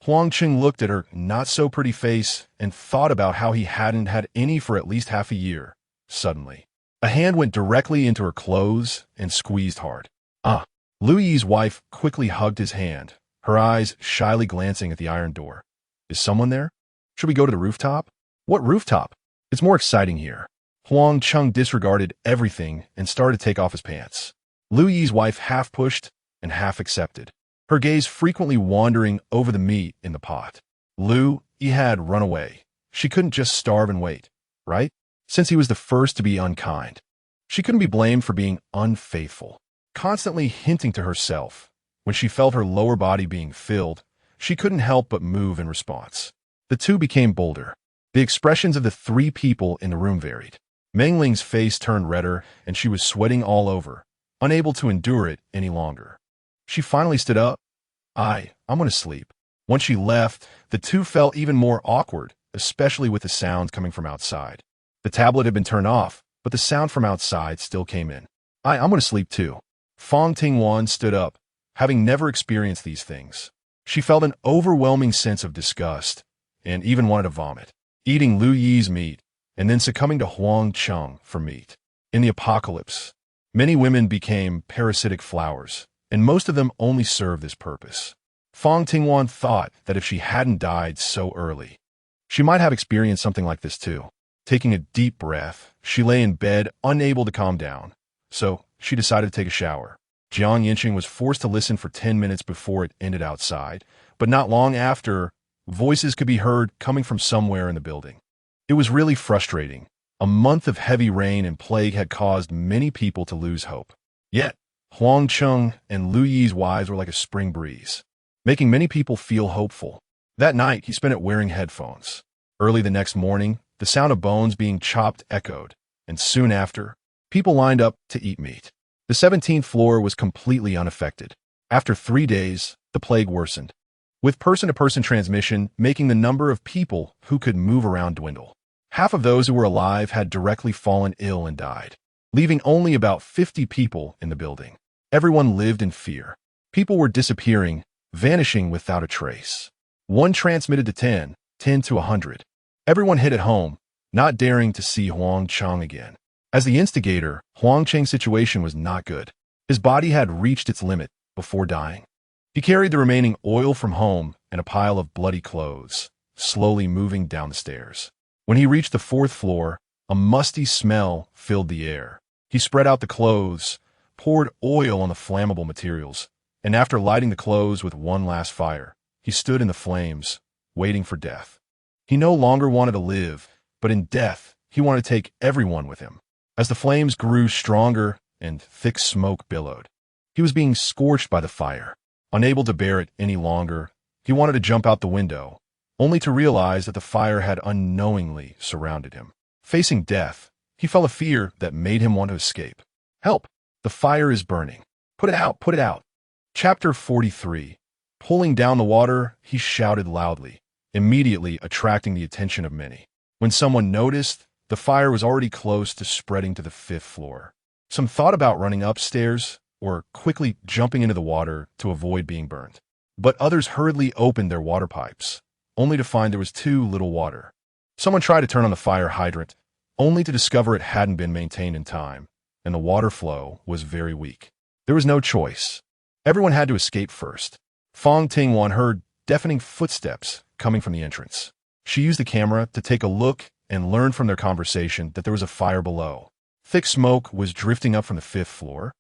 Huangqing looked at her not-so-pretty face and thought about how he hadn't had any for at least half a year. Suddenly, a hand went directly into her clothes and squeezed hard. "Ah!" Lu Yi's wife quickly hugged his hand, her eyes shyly glancing at the iron door. "Is someone there? Should we go to the rooftop?" "What rooftop? It's more exciting here." Huangqing disregarded everything and started to take off his pants. Lu Yi's wife half pushed and half accepted, her gaze frequently wandering over the meat in the pot. Lu Yi had run away. She couldn't just starve and wait, right? Since he was the first to be unkind. She couldn't be blamed for being unfaithful. Constantly hinting to herself, when she felt her lower body being filled, she couldn't help but move in response. The 2 became bolder. The expressions of the 3 people in the room varied. Meng Ling's face turned redder, and she was sweating all over, unable to endure it any longer. She finally stood up. I'm going to sleep." Once she left, the 2 felt even more awkward, especially with the sounds coming from outside. The tablet had been turned off, but the sound from outside still came in. I'm going to sleep too." Fang Tingwan stood up, having never experienced these things. She felt an overwhelming sense of disgust, and even wanted to vomit. Eating Lu Yi's meat, and then succumbing to Huangqing for meat. In the apocalypse, many women became parasitic flowers, and most of them only served this purpose. Fang Tingwan thought that if she hadn't died so early, she might have experienced something like this too. Taking a deep breath, she lay in bed, unable to calm down, so she decided to take a shower. Yancheng was forced to listen for 10 minutes before it ended outside, but not long after, voices could be heard coming from somewhere in the building. It was really frustrating. A month of heavy rain and plague had caused many people to lose hope. Yet, Huangqing and Lu Yi's wives were like a spring breeze, making many people feel hopeful. That night, he spent it wearing headphones. Early the next morning, the sound of bones being chopped echoed, and soon after, people lined up to eat meat. The 17th floor was completely unaffected. After 3 days, the plague worsened, with person-to-person transmission making the number of people who could move around dwindle. Half of those who were alive had directly fallen ill and died, leaving only about 50 people in the building. Everyone lived in fear. People were disappearing, vanishing without a trace. 1 transmitted to 10, 10 to 100. Everyone hid at home, not daring to see Huangqing again. As the instigator, Huangqing's situation was not good. His body had reached its limit before dying. He carried the remaining oil from home and a pile of bloody clothes, slowly moving down the stairs. When he reached the 4th floor, a musty smell filled the air. He spread out the clothes, poured oil on the flammable materials, and after lighting the clothes with one last fire, he stood in the flames, waiting for death. He no longer wanted to live, but in death, he wanted to take everyone with him. As the flames grew stronger and thick smoke billowed, he was being scorched by the fire. Unable to bear it any longer, he wanted to jump out the window, only to realize that the fire had unknowingly surrounded him. Facing death, he felt a fear that made him want to escape. Help! The fire is burning. Put it out! Put it out! Chapter 43. Pulling down the water, he shouted loudly, immediately attracting the attention of many. When someone noticed, the fire was already close to spreading to the 5th floor. Some thought about running upstairs or quickly jumping into the water to avoid being burned. But others hurriedly opened their water pipes, only to find there was too little water. Someone tried to turn on the fire hydrant, only to discover it hadn't been maintained in time, and the water flow was very weak. There was no choice. Everyone had to escape first. Fang Tingwan heard deafening footsteps coming from the entrance. She used the camera to take a look and learned from their conversation that there was a fire below. Thick smoke was drifting up from the 5th floor,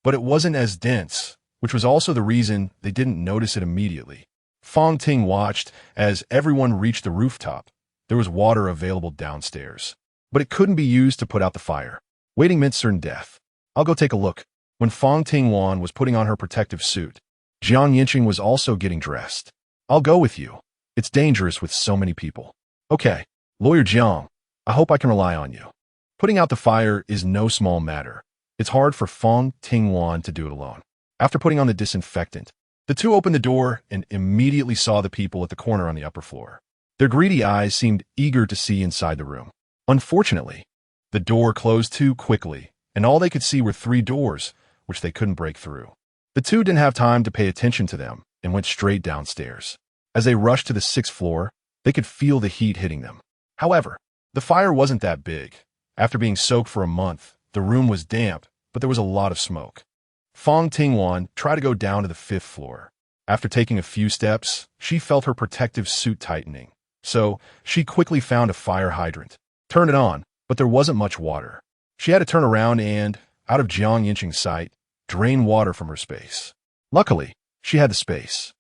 but it wasn't as dense, which was also the reason they didn't notice it immediately. Fang Ting watched as everyone reached the rooftop. There was water available downstairs, but it couldn't be used to put out the fire. Waiting meant certain death. I'll go take a look. When Fang Tingwan was putting on her protective suit, Yancheng was also getting dressed. I'll go with you. It's dangerous with so many people. Okay, Lawyer Jiang, I hope I can rely on you. Putting out the fire is no small matter. It's hard for Fang Tingwan to do it alone. After putting on the disinfectant, the two opened the door and immediately saw the people at the corner on the upper floor. Their greedy eyes seemed eager to see inside the room. Unfortunately, the door closed too quickly, and all they could see were 3 doors, which they couldn't break through. The two didn't have time to pay attention to them and went straight downstairs. As they rushed to the 6th floor, they could feel the heat hitting them. However, the fire wasn't that big. After being soaked for a month, the room was damp, but there was a lot of smoke. Fang Tingwan tried to go down to the 5th floor. After taking a few steps, she felt her protective suit tightening. So, she quickly found a fire hydrant, turned it on, but there wasn't much water. She had to turn around and, out of Yancheng's sight, drain water from her space. Luckily, she had the space.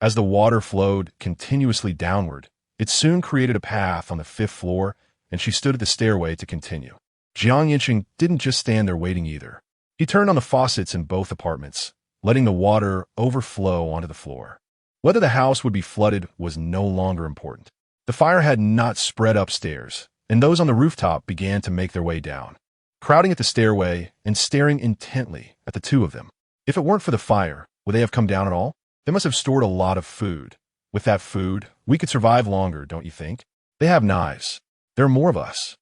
As the water flowed continuously downward, it soon created a path on the 5th floor, and she stood at the stairway to continue. Yancheng didn't just stand there waiting either. He turned on the faucets in both apartments, letting the water overflow onto the floor. Whether the house would be flooded was no longer important. The fire had not spread upstairs, and those on the rooftop began to make their way down, crowding at the stairway and staring intently at the two of them. If it weren't for the fire, would they have come down at all? They must have stored a lot of food. With that food, we could survive longer, don't you think? They have knives. There are more of us.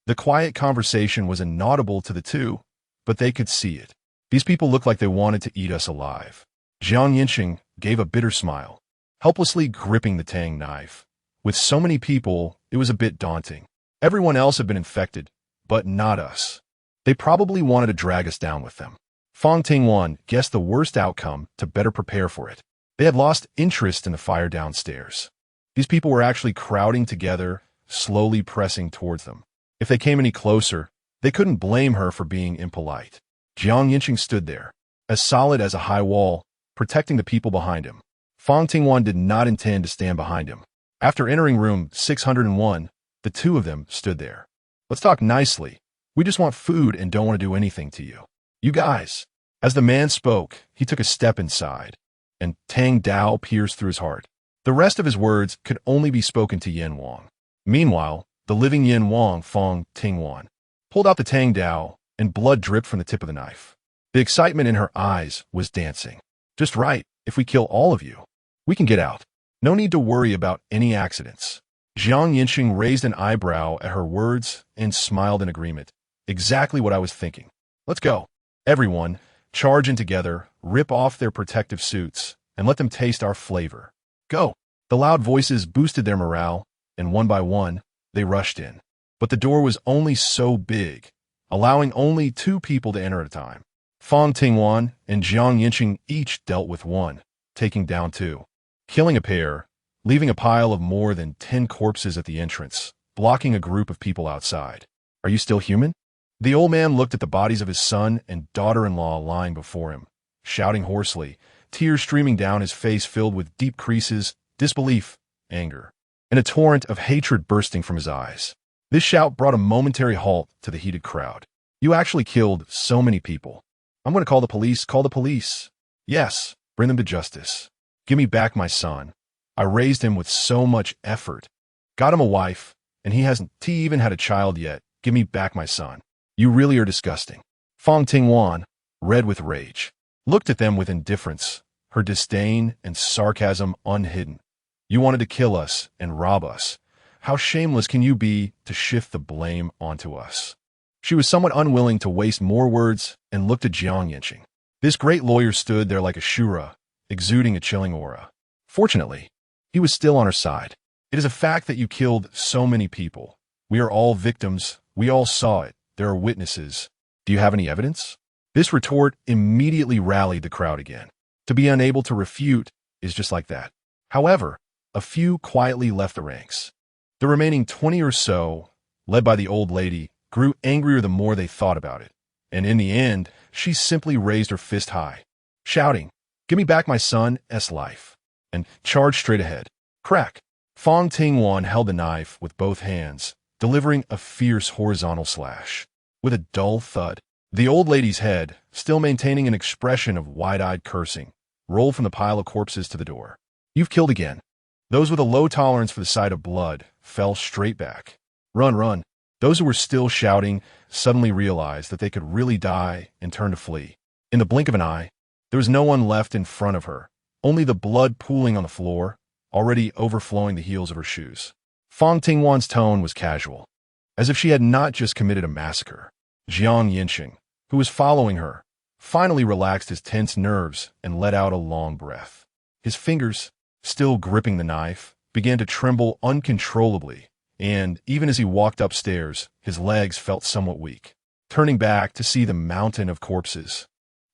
The quiet conversation was inaudible to the two, but they could see it. These people looked like they wanted to eat us alive. Yancheng gave a bitter smile, helplessly gripping the Tang knife. With so many people, it was a bit daunting. Everyone else had been infected, but not us. They probably wanted to drag us down with them. Fang Tingwan guessed the worst outcome to better prepare for it. They had lost interest in the fire downstairs. These people were actually crowding together, slowly pressing towards them. If they came any closer, they couldn't blame her for being impolite. Yancheng stood there, as solid as a high wall, protecting the people behind him. Fang Tingwan did not intend to stand behind him. After entering room 601, the two of them stood there. Let's talk nicely. We just want food and don't want to do anything to you. You guys. As the man spoke, he took a step inside, and Tang Dao pierced through his heart. The rest of his words could only be spoken to Yin Wang. Meanwhile, the living Yin Wang, Fang Tingwan, pulled out the Tang Dao, and blood dripped from the tip of the knife. The excitement in her eyes was dancing. Just right, if we kill all of you, we can get out. No need to worry about any accidents. Yancheng raised an eyebrow at her words and smiled in agreement. Exactly what I was thinking. Let's go. Everyone, charge in together, rip off their protective suits, and let them taste our flavor. Go. The loud voices boosted their morale, and one by one, they rushed in. But the door was only so big, allowing only 2 people to enter at a time. Fang Tingwan and Yancheng each dealt with one, taking down 2. Killing a pair, leaving a pile of more than 10 corpses at the entrance, blocking a group of people outside. Are you still human? The old man looked at the bodies of his son and daughter-in-law lying before him, shouting hoarsely, tears streaming down his face filled with deep creases, disbelief, anger, and a torrent of hatred bursting from his eyes. This shout brought a momentary halt to the heated crowd. You actually killed so many people. I'm going to call the police. Call the police. Yes, bring them to justice. Give me back my son. I raised him with so much effort. Got him a wife, and he hasn't even had a child yet. Give me back my son. You really are disgusting. Fang Tingwan, red with rage, looked at them with indifference, her disdain and sarcasm unhidden. You wanted to kill us and rob us. How shameless can you be to shift the blame onto us? She was somewhat unwilling to waste more words and looked at Yancheng. This great lawyer stood there like a shura, exuding a chilling aura. Fortunately, he was still on her side. It is a fact that you killed so many people. We are all victims. We all saw it. There are witnesses. Do you have any evidence? This retort immediately rallied the crowd again. To be unable to refute is just like that. However, a few quietly left the ranks. The remaining 20 or so, led by the old lady, grew angrier the more they thought about it. And in the end, she simply raised her fist high, shouting, "Give me back my son's life," and charged straight ahead. Crack! Fang Tingwan held the knife with both hands, delivering a fierce horizontal slash. With a dull thud, the old lady's head, still maintaining an expression of wide-eyed cursing, rolled from the pile of corpses to the door. You've killed again. Those with a low tolerance for the sight of blood fell straight back. Run, run. Those who were still shouting suddenly realized that they could really die and turned to flee. In the blink of an eye, there was no one left in front of her, only the blood pooling on the floor, already overflowing the heels of her shoes. Fang Tingwan's tone was casual, as if she had not just committed a massacre. Yancheng, who was following her, finally relaxed his tense nerves and let out a long breath. His fingers, still gripping the knife, began to tremble uncontrollably, and even as he walked upstairs, his legs felt somewhat weak. Turning back to see the mountain of corpses,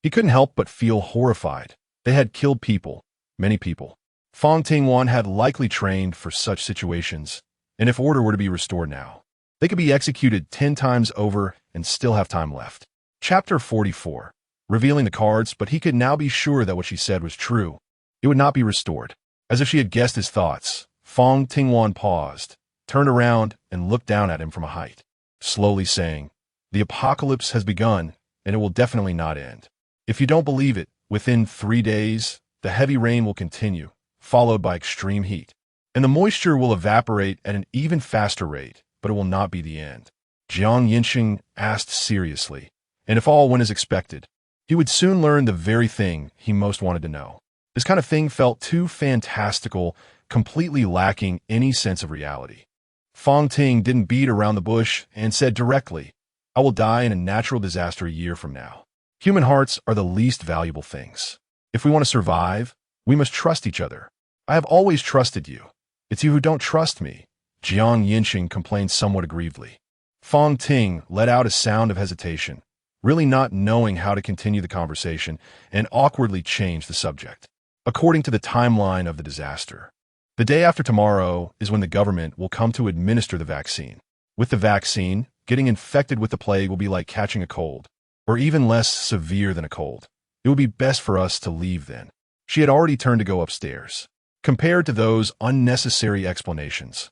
he couldn't help but feel horrified. They had killed people, many people. Fang Tingwan had likely trained for such situations, and if order were to be restored now, they could be executed 10 times over and still have time left. Chapter 44. Revealing the cards, but he could now be sure that what she said was true. It would not be restored. As if she had guessed his thoughts, Fang Tingwan paused, turned around, and looked down at him from a height, slowly saying, "The apocalypse has begun, and it will definitely not end. If you don't believe it, within 3 days, the heavy rain will continue, followed by extreme heat. And the moisture will evaporate at an even faster rate, but it will not be the end." Yancheng asked seriously, and if all went as expected, he would soon learn the very thing he most wanted to know. This kind of thing felt too fantastical, completely lacking any sense of reality. Fang Ting didn't beat around the bush and said directly, "I will die in a natural disaster a year from now. Human hearts are the least valuable things. If we want to survive, we must trust each other. I have always trusted you. It's you who don't trust me." Yancheng complained somewhat aggrievedly. Fang Ting let out a sound of hesitation, really not knowing how to continue the conversation, and awkwardly changed the subject. According to the timeline of the disaster, the day after tomorrow is when the government will come to administer the vaccine. With the vaccine, getting infected with the plague will be like catching a cold, or even less severe than a cold. It would be best for us to leave then. She had already turned to go upstairs. Compared to those unnecessary explanations,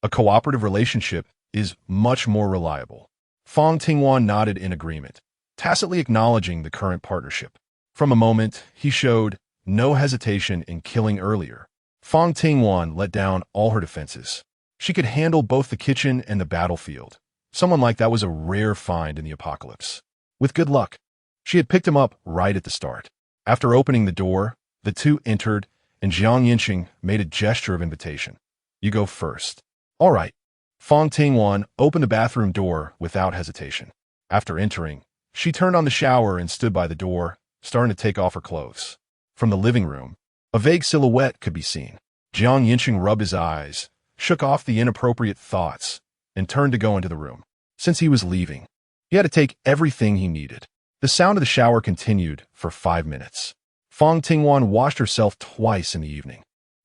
a cooperative relationship is much more reliable. Fang Tingwan nodded in agreement, tacitly acknowledging the current partnership. From a moment, he showed no hesitation in killing earlier. Fang Tingwan let down all her defenses. She could handle both the kitchen and the battlefield. Someone like that was a rare find in the apocalypse. With good luck, she had picked him up right at the start. After opening the door, the two entered, and Yancheng made a gesture of invitation. "You go first." "All right." Fang Tingwan opened the bathroom door without hesitation. After entering, she turned on the shower and stood by the door, starting to take off her clothes. From the living room, a vague silhouette could be seen. Yancheng rubbed his eyes, shook off the inappropriate thoughts, and turned to go into the room. Since he was leaving, he had to take everything he needed. The sound of the shower continued for 5 minutes. Fang Tingwan washed herself twice in the evening,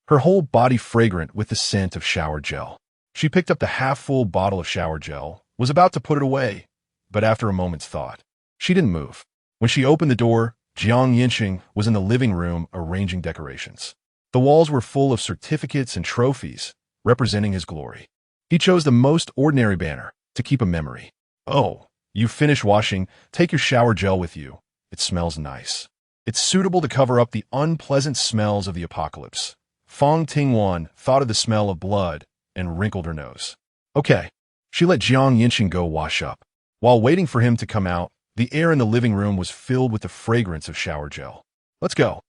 her whole body fragrant with the scent of shower gel. She picked up the half-full bottle of shower gel, was about to put it away, but after a moment's thought, she didn't move. When she opened the door, Yancheng was in the living room arranging decorations. The walls were full of certificates and trophies, representing his glory. He chose the most ordinary banner to keep a memory. "Oh, you finished washing, take your shower gel with you. It smells nice. It's suitable to cover up the unpleasant smells of the apocalypse." Fang Tingwan thought of the smell of blood and wrinkled her nose. Okay. She let Yancheng go wash up. While waiting for him to come out, the air in the living room was filled with the fragrance of shower gel. Let's go.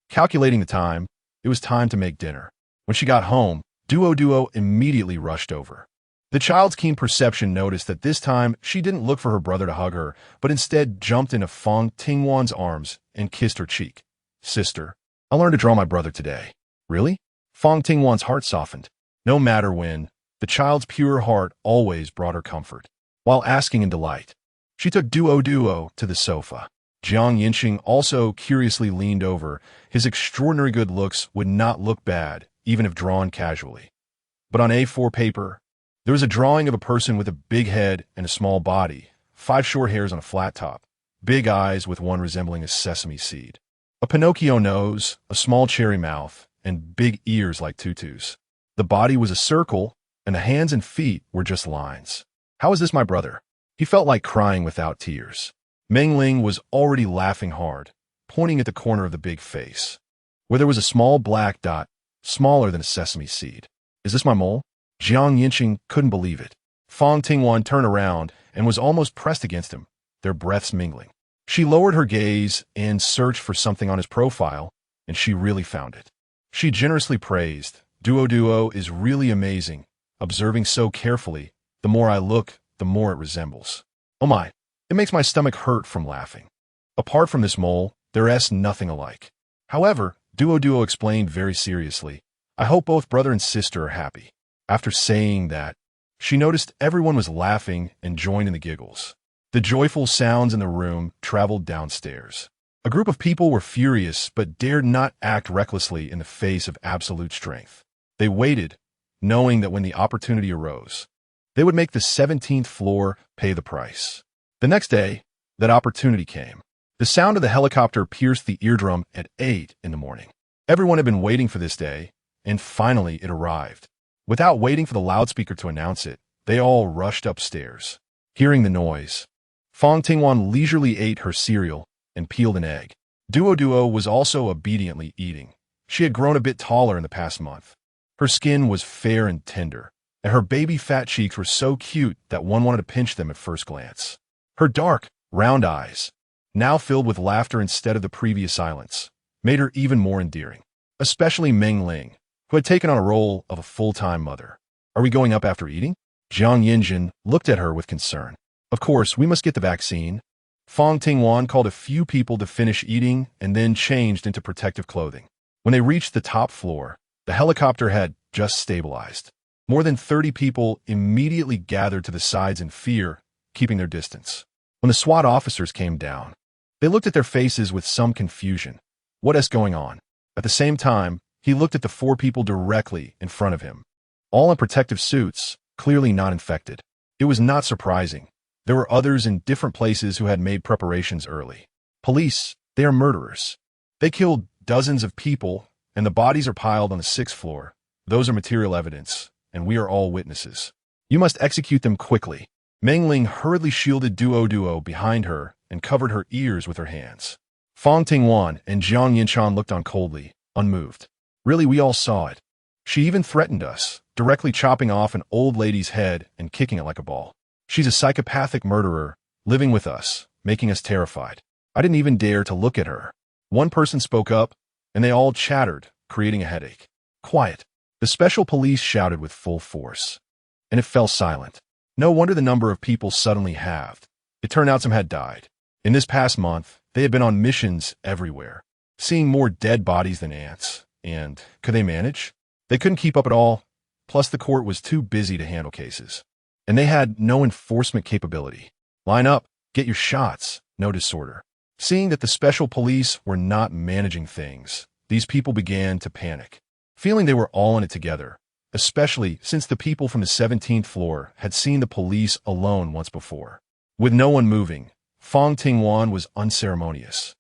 Calculating the time, it was time to make dinner. When she got home, Duo immediately rushed over. The child's keen perception noticed that this time she didn't look for her brother to hug her, but instead jumped into Fang Tingwan's arms and kissed her cheek. Sister, I learned to draw my brother today. Really? Fang Tingwan's heart softened. No matter when, the child's pure heart always brought her comfort. While asking in delight, she took Duo to the sofa. Yancheng also curiously leaned over. His extraordinary good looks would not look bad, even if drawn casually. But on A4 paper, there was a drawing of a person with a big head and a small body, 5 short hairs on a flat top, big eyes with one resembling a sesame seed, a Pinocchio nose, a small cherry mouth, and big ears like tutus. The body was a circle, and the hands and feet were just lines. How is this my brother? He felt like crying without tears. Mengling was already laughing hard, pointing at the corner of the big face, where there was a small black dot, smaller than a sesame seed. Is this my mole? Yancheng couldn't believe it. Fang Tingwan turned around and was almost pressed against him, their breaths mingling. She lowered her gaze and searched for something on his profile, and she really found it. She generously praised, Duo is really amazing, observing so carefully. The more I look, the more it resembles. Oh my, it makes my stomach hurt from laughing. Apart from this mole, they're nothing alike. However, Duo explained very seriously, I hope both brother and sister are happy. After saying that, she noticed everyone was laughing and joined in the giggles. The joyful sounds in the room traveled downstairs. A group of people were furious but dared not act recklessly in the face of absolute strength. They waited, knowing that when the opportunity arose, they would make the 17th floor pay the price. The next day, that opportunity came. The sound of the helicopter pierced the eardrum at 8 in the morning. Everyone had been waiting for this day, and finally it arrived. Without waiting for the loudspeaker to announce it, they all rushed upstairs. Hearing the noise, Fang Tingwan leisurely ate her cereal and peeled an egg. Duo was also obediently eating. She had grown a bit taller in the past month. Her skin was fair and tender, and her baby fat cheeks were so cute that one wanted to pinch them at first glance. Her dark, round eyes, now filled with laughter instead of the previous silence, made her even more endearing. Especially Mengling, who had taken on a role of a full-time mother. Are we going up after eating? Yancheng looked at her with concern. Of course, we must get the vaccine. Fang Tingwan called a few people to finish eating and then changed into protective clothing. When they reached the top floor, the helicopter had just stabilized. More than 30 people immediately gathered to the sides in fear, keeping their distance. When the SWAT officers came down, they looked at their faces with some confusion. What is going on? At the same time, he looked at the 4 people directly in front of him, all in protective suits, clearly not infected. It was not surprising. There were others in different places who had made preparations early. Police, they are murderers. They killed dozens of people, and the bodies are piled on the 6th floor. Those are material evidence, and we are all witnesses. You must execute them quickly. Mengling hurriedly shielded Duo behind her and covered her ears with her hands. Fang Tingwan and Yancheng looked on coldly, unmoved. Really, we all saw it. She even threatened us, directly chopping off an old lady's head and kicking it like a ball. She's a psychopathic murderer, living with us, making us terrified. I didn't even dare to look at her. One person spoke up, and they all chattered, creating a headache. Quiet. The special police shouted with full force, and it fell silent. No wonder the number of people suddenly halved. It turned out some had died. In this past month, they had been on missions everywhere, seeing more dead bodies than ants. And could they manage? They couldn't keep up at all. Plus, the court was too busy to handle cases. And they had no enforcement capability. Line up, get your shots, no disorder. Seeing that the special police were not managing things, these people began to panic, feeling they were all in it together, especially since the people from the 17th floor had seen the police alone once before. With no one moving, Fang Tingwan was unceremonious.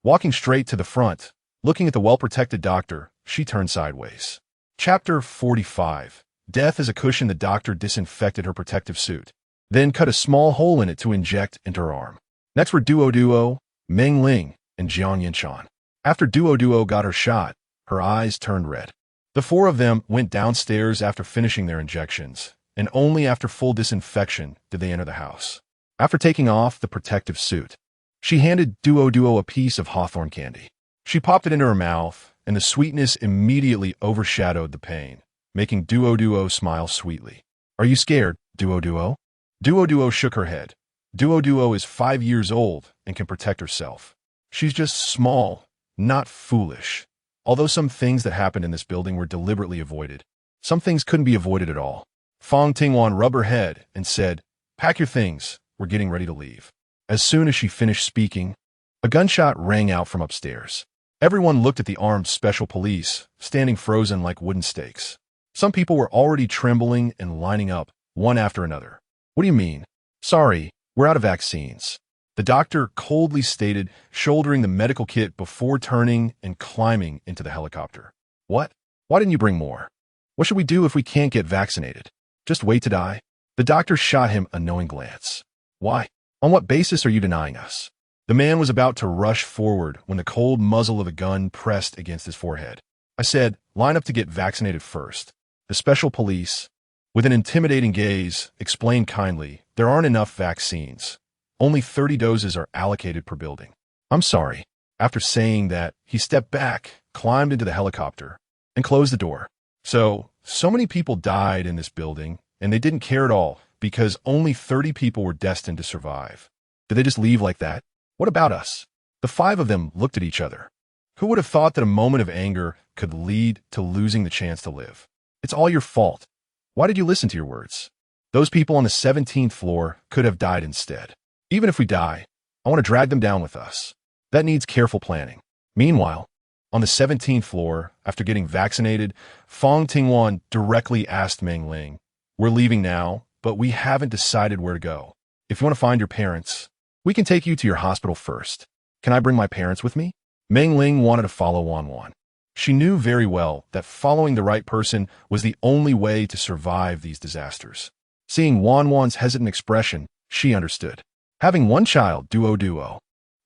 Walking straight to the front, looking at the well-protected doctor, she turned sideways. Chapter 45. Death as a cushion. The doctor disinfected her protective suit, then cut a small hole in it to inject into her arm. Next were Duo, Mengling, and Yancheng. After Duo got her shot, her eyes turned red. The four of them went downstairs after finishing their injections, and only after full disinfection did they enter the house. After taking off the protective suit, she handed Duo a piece of hawthorn candy. She popped it into her mouth, and the sweetness immediately overshadowed the pain, making Duo smile sweetly. "Are you scared, Duo?" Duo shook her head. Duo is 5 years old and can protect herself. She's just small, not foolish. Although some things that happened in this building were deliberately avoided, some things couldn't be avoided at all. Fang Tingwan rubbed her head and said, "Pack your things, we're getting ready to leave." As soon as she finished speaking, a gunshot rang out from upstairs. Everyone looked at the armed special police, standing frozen like wooden stakes. Some people were already trembling and lining up, one after another. "What do you mean?" "Sorry, we're out of vaccines," the doctor coldly stated, shouldering the medical kit before turning and climbing into the helicopter. "What? Why didn't you bring more? What should we do if we can't get vaccinated? Just wait to die?" The doctor shot him a knowing glance. "Why? On what basis are you denying us?" The man was about to rush forward when the cold muzzle of a gun pressed against his forehead. "I said, line up to get vaccinated first." The special police, with an intimidating gaze, explained kindly, "There aren't enough vaccines. Only 30 doses are allocated per building." "I'm sorry." After saying that, he stepped back, climbed into the helicopter, and closed the door. So many people died in this building, and they didn't care at all, because only 30 people were destined to survive. Did they just leave like that? What about us? The 5 of them looked at each other. Who would have thought that a moment of anger could lead to losing the chance to live? "It's all your fault. Why did you listen to your words? Those people on the 17th floor could have died instead. Even if we die, I want to drag them down with us. That needs careful planning." Meanwhile, on the 17th floor, after getting vaccinated, Fang Tingwan directly asked Meng Ling, "We're leaving now, but we haven't decided where to go. If you want to find your parents, we can take you to your hospital first. Can I bring my parents with me?" Meng Ling wanted to follow Wan. She knew very well that following the right person was the only way to survive these disasters. Seeing Wan's hesitant expression, she understood. Having one child, Duo,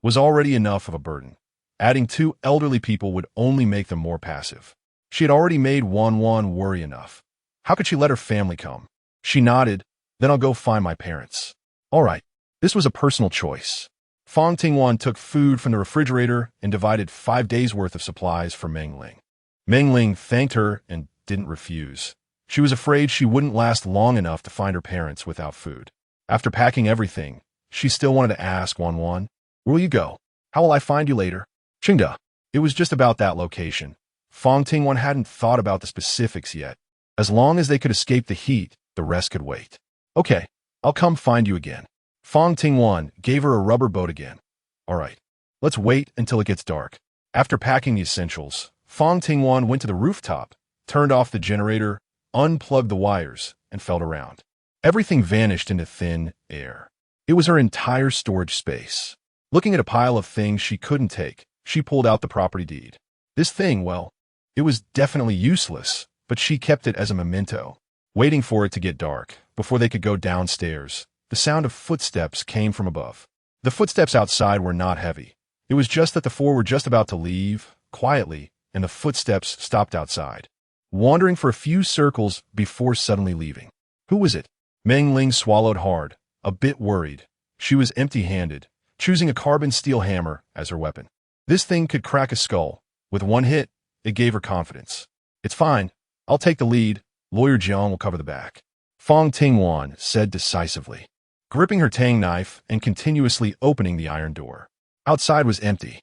was already enough of a burden. Adding 2 elderly people would only make them more passive. She had already made Wan worry enough. How could she let her family come? She nodded, "Then I'll go find my parents." All right, this was a personal choice. Fang Tingwan took food from the refrigerator and divided 5 days' worth of supplies for Meng Ling. Meng Ling thanked her and didn't refuse. She was afraid she wouldn't last long enough to find her parents without food. After packing everything, she still wanted to ask Wan, "Where will you go? How will I find you later?" "Qingda." It was just about that location. Fang Tingwan hadn't thought about the specifics yet. As long as they could escape the heat, the rest could wait. "Okay, I'll come find you again." Fang Tingwan gave her a rubber boat again. "All right, let's wait until it gets dark." After packing the essentials, Fang Tingwan went to the rooftop, turned off the generator, unplugged the wires, and felt around. Everything vanished into thin air. It was her entire storage space. Looking at a pile of things she couldn't take, she pulled out the property deed. This thing, well, it was definitely useless, but she kept it as a memento. Waiting for it to get dark, before they could go downstairs, the sound of footsteps came from above. The footsteps outside were not heavy. It was just that the 4 were just about to leave, quietly, and the footsteps stopped outside, wandering for a few circles before suddenly leaving. Who was it? Meng Ling swallowed hard, a bit worried. She was empty-handed, choosing a carbon steel hammer as her weapon. This thing could crack a skull. With one hit, it gave her confidence. "It's fine. I'll take the lead. Lawyer Jiang will cover the back," Fang Tingwan said decisively, gripping her Tang knife and continuously opening the iron door. Outside was empty.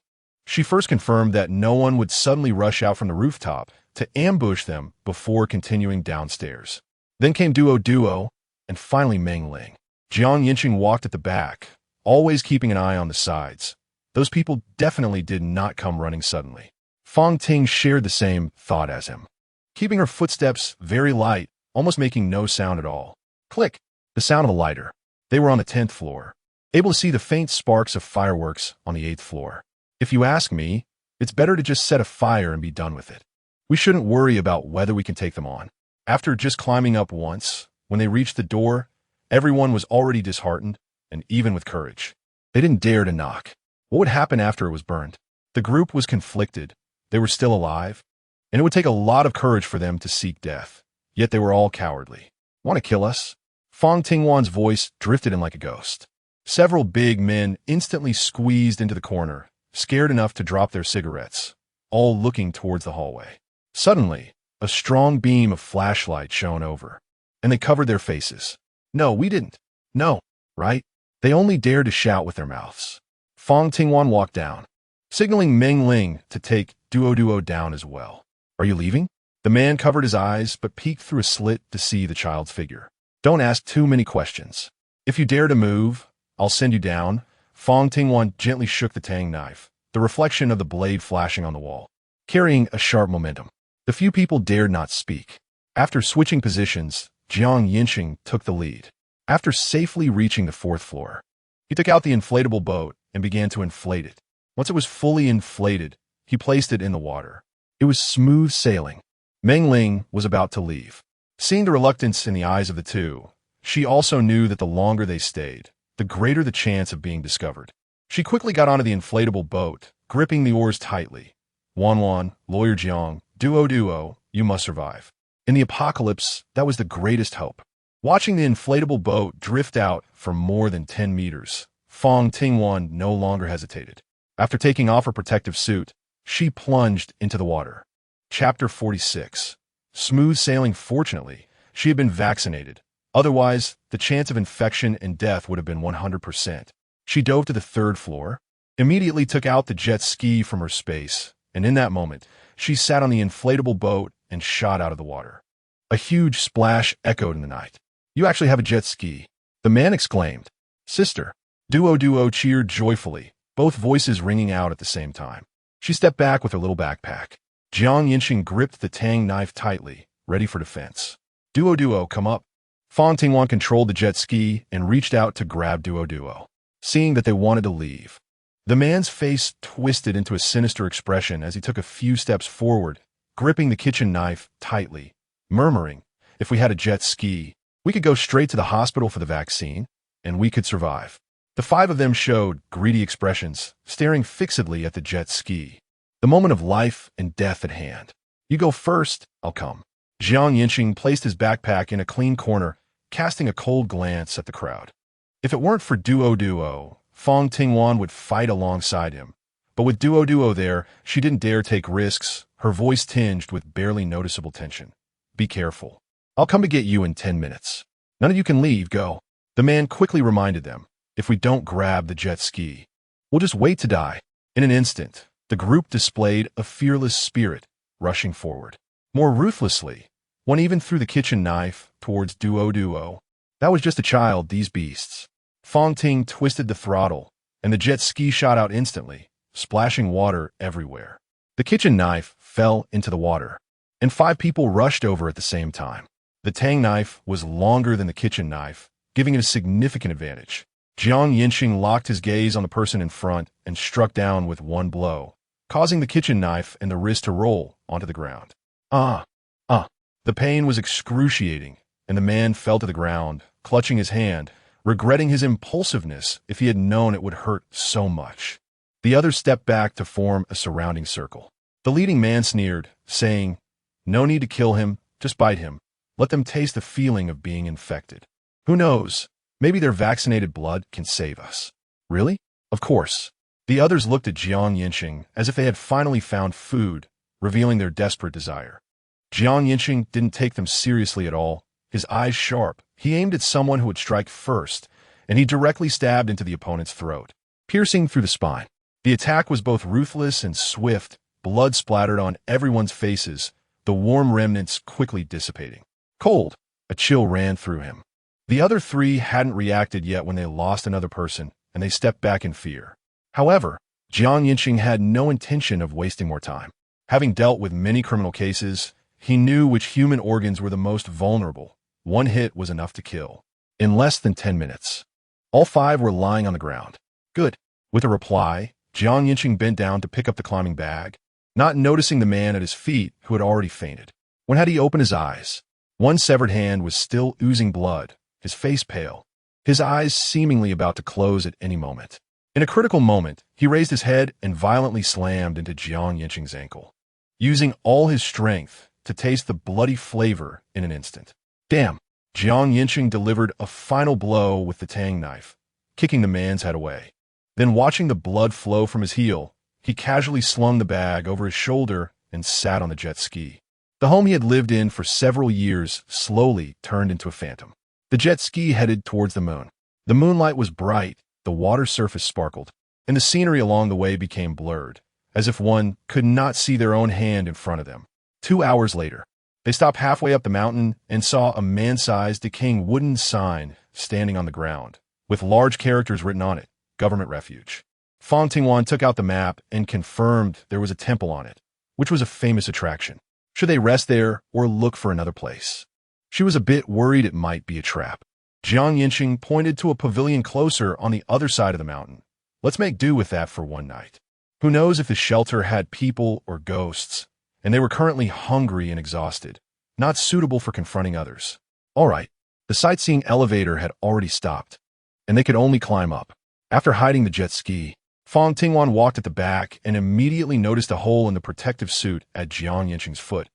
She first confirmed that no one would suddenly rush out from the rooftop to ambush them before continuing downstairs. Then came Duo, and finally Meng Ling. Yancheng walked at the back, always keeping an eye on the sides. Those people definitely did not come running suddenly. Fang Ting shared the same thought as him, keeping her footsteps very light, almost making no sound at all. Click! The sound of a lighter. They were on the 10th floor, able to see the faint sparks of fireworks on the 8th floor. If you ask me, it's better to just set a fire and be done with it. We shouldn't worry about whether we can take them on. After just climbing up once, when they reached the door, everyone was already disheartened, and even with courage. They didn't dare to knock. What would happen after it was burned? The group was conflicted. They were still alive. and it would take a lot of courage for them to seek death. Yet they were all cowardly. Want to kill us? Fang Tingwan's voice drifted in like a ghost. Several big men instantly squeezed into the corner, scared enough to drop their cigarettes, all looking towards the hallway. Suddenly, a strong beam of flashlight shone over, and they covered their faces. No, we didn't. No, right? They only dared to shout with their mouths. Fang Tingwan walked down, signaling Meng Ling to take Duo down as well. Are you leaving? The man covered his eyes but peeked through a slit to see the child's figure. Don't ask too many questions. If you dare to move, I'll send you down. Fang Tingwan gently shook the Tang knife, the reflection of the blade flashing on the wall, carrying a sharp momentum. The few people dared not speak. After switching positions, Yancheng took the lead. After safely reaching the 4th floor, he took out the inflatable boat and began to inflate it. Once it was fully inflated, he placed it in the water. It was smooth sailing. Meng Ling was about to leave. Seeing the reluctance in the eyes of the two, she also knew that the longer they stayed, the greater the chance of being discovered. She quickly got onto the inflatable boat, gripping the oars tightly. Wan, Lawyer Jiang, Duo, you must survive. In the apocalypse, that was the greatest hope. Watching the inflatable boat drift out for more than 10 meters, Fang Tingwan no longer hesitated. After taking off her protective suit, she plunged into the water. Chapter 46. Smooth sailing. Fortunately, she had been vaccinated. Otherwise, the chance of infection and death would have been 100%. She dove to the 3rd floor, immediately took out the jet ski from her space, and in that moment, she sat on the inflatable boat and shot out of the water. A huge splash echoed in the night. You actually have a jet ski, the man exclaimed. Sister. Duo cheered joyfully, both voices ringing out at the same time. She stepped back with her little backpack. Yancheng gripped the Tang knife tightly, ready for defense. Duo, come up. Fang Tingwan controlled the jet ski and reached out to grab Duo. Seeing that they wanted to leave, the man's face twisted into a sinister expression as he took a few steps forward, gripping the kitchen knife tightly, murmuring, if we had a jet ski, we could go straight to the hospital for the vaccine, and we could survive. The 5 of them showed greedy expressions, staring fixedly at the jet ski. The moment of life and death at hand. You go first, I'll come. Yancheng placed his backpack in a clean corner, casting a cold glance at the crowd. If it weren't for Duo, Fang Tingwan would fight alongside him. But with Duo there, she didn't dare take risks, her voice tinged with barely noticeable tension. Be careful. I'll come to get you in 10 minutes. None of you can leave, go. The man quickly reminded them, if we don't grab the jet ski, we'll just wait to die. In an instant, the group displayed a fearless spirit, rushing forward. More ruthlessly, one even threw the kitchen knife towards Duo. That was just a child, these beasts. Fang Ting twisted the throttle, and the jet ski shot out instantly, splashing water everywhere. The kitchen knife fell into the water, and 5 people rushed over at the same time. The Tang knife was longer than the kitchen knife, giving it a significant advantage. Yancheng locked his gaze on the person in front and struck down with one blow, causing the kitchen knife and the wrist to roll onto the ground. The pain was excruciating, and the man fell to the ground, clutching his hand, regretting his impulsiveness if he had known it would hurt so much. The others stepped back to form a surrounding circle. The leading man sneered, saying, no need to kill him, just bite him. Let them taste the feeling of being infected. Who knows? Maybe their vaccinated blood can save us. Really? Of course. The others looked at Yancheng as if they had finally found food, revealing their desperate desire. Yancheng didn't take them seriously at all. His eyes sharp, he aimed at someone who would strike first, and he directly stabbed into the opponent's throat, piercing through the spine. The attack was both ruthless and swift, blood splattered on everyone's faces, the warm remnants quickly dissipating. Cold, a chill ran through him. The other 3 hadn't reacted yet when they lost another person, and they stepped back in fear. However, Yancheng had no intention of wasting more time. Having dealt with many criminal cases, he knew which human organs were the most vulnerable. One hit was enough to kill. In less than 10 minutes, all 5 were lying on the ground. Good. With a reply, Yancheng bent down to pick up the climbing bag, not noticing the man at his feet who had already fainted. When had he opened his eyes? One severed hand was still oozing blood, his face pale, his eyes seemingly about to close at any moment. In a critical moment, he raised his head and violently slammed into Yancheng's ankle. using all his strength to taste the bloody flavor in an instant. Damn! Yancheng delivered a final blow with the Tang knife, kicking the man's head away. Then, watching the blood flow from his heel, he casually slung the bag over his shoulder and sat on the jet ski. The home he had lived in for several years slowly turned into a phantom. The jet ski headed towards the moon. The moonlight was bright, the water surface sparkled, and the scenery along the way became blurred, as if one could not see their own hand in front of them. 2 hours later, they stopped halfway up the mountain and saw a man-sized, decaying wooden sign standing on the ground, with large characters written on it, Government Refuge. Fang Tingwan took out the map and confirmed there was a temple on it, which was a famous attraction. Should they rest there or look for another place? She was a bit worried it might be a trap. Yancheng pointed to a pavilion closer on the other side of the mountain. Let's make do with that for one night. Who knows if the shelter had people or ghosts, and they were currently hungry and exhausted, not suitable for confronting others. All right, the sightseeing elevator had already stopped, and they could only climb up. After hiding the jet ski, Fang Tingwan walked at the back and immediately noticed a hole in the protective suit at Yancheng's foot.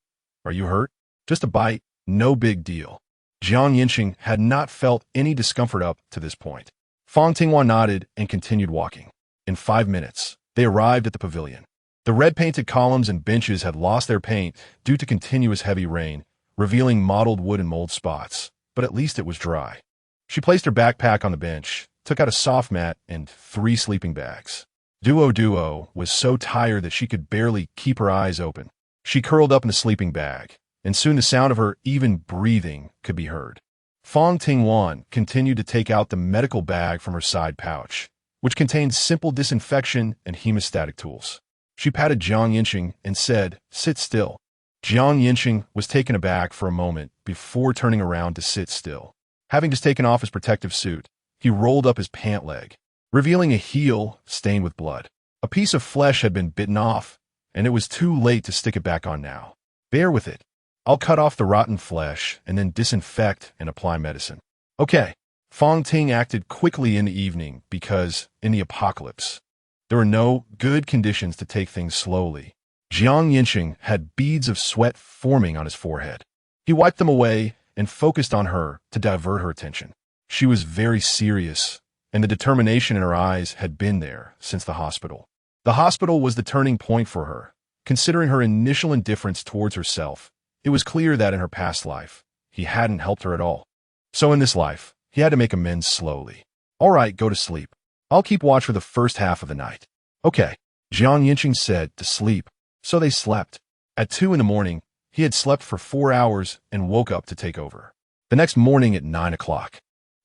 Are you hurt? Just a bite, no big deal. Yancheng had not felt any discomfort up to this point. Fang Tingwan nodded and continued walking. In 5 minutes, they arrived at the pavilion. The red-painted columns and benches had lost their paint due to continuous heavy rain, revealing mottled wood and mold spots, but at least it was dry. She placed her backpack on the bench, took out a soft mat and 3 sleeping bags. Duo was so tired that she could barely keep her eyes open. She curled up in the sleeping bag, and soon the sound of her even breathing could be heard. Fang Tingwan continued to take out the medical bag from her side pouch, which contained simple disinfection and hemostatic tools. She patted Yancheng and said, "Sit still." Yancheng was taken aback for a moment before turning around to sit still. Having just taken off his protective suit, he rolled up his pant leg, revealing a heel stained with blood. A piece of flesh had been bitten off, and it was too late to stick it back on now. Bear with it. I'll cut off the rotten flesh and then disinfect and apply medicine. Okay. Fang Ting acted quickly in the evening because, in the apocalypse, there were no good conditions to take things slowly. Yancheng had beads of sweat forming on his forehead. He wiped them away and focused on her to divert her attention. She was very serious, and the determination in her eyes had been there since the hospital. The hospital was the turning point for her. Considering her initial indifference towards herself, it was clear that in her past life, he hadn't helped her at all. So in this life, he had to make amends slowly. All right, go to sleep. I'll keep watch for the first half of the night. Okay, Yancheng said to sleep, so they slept. At 2 in the morning, he had slept for 4 hours and woke up to take over. The next morning at 9 o'clock,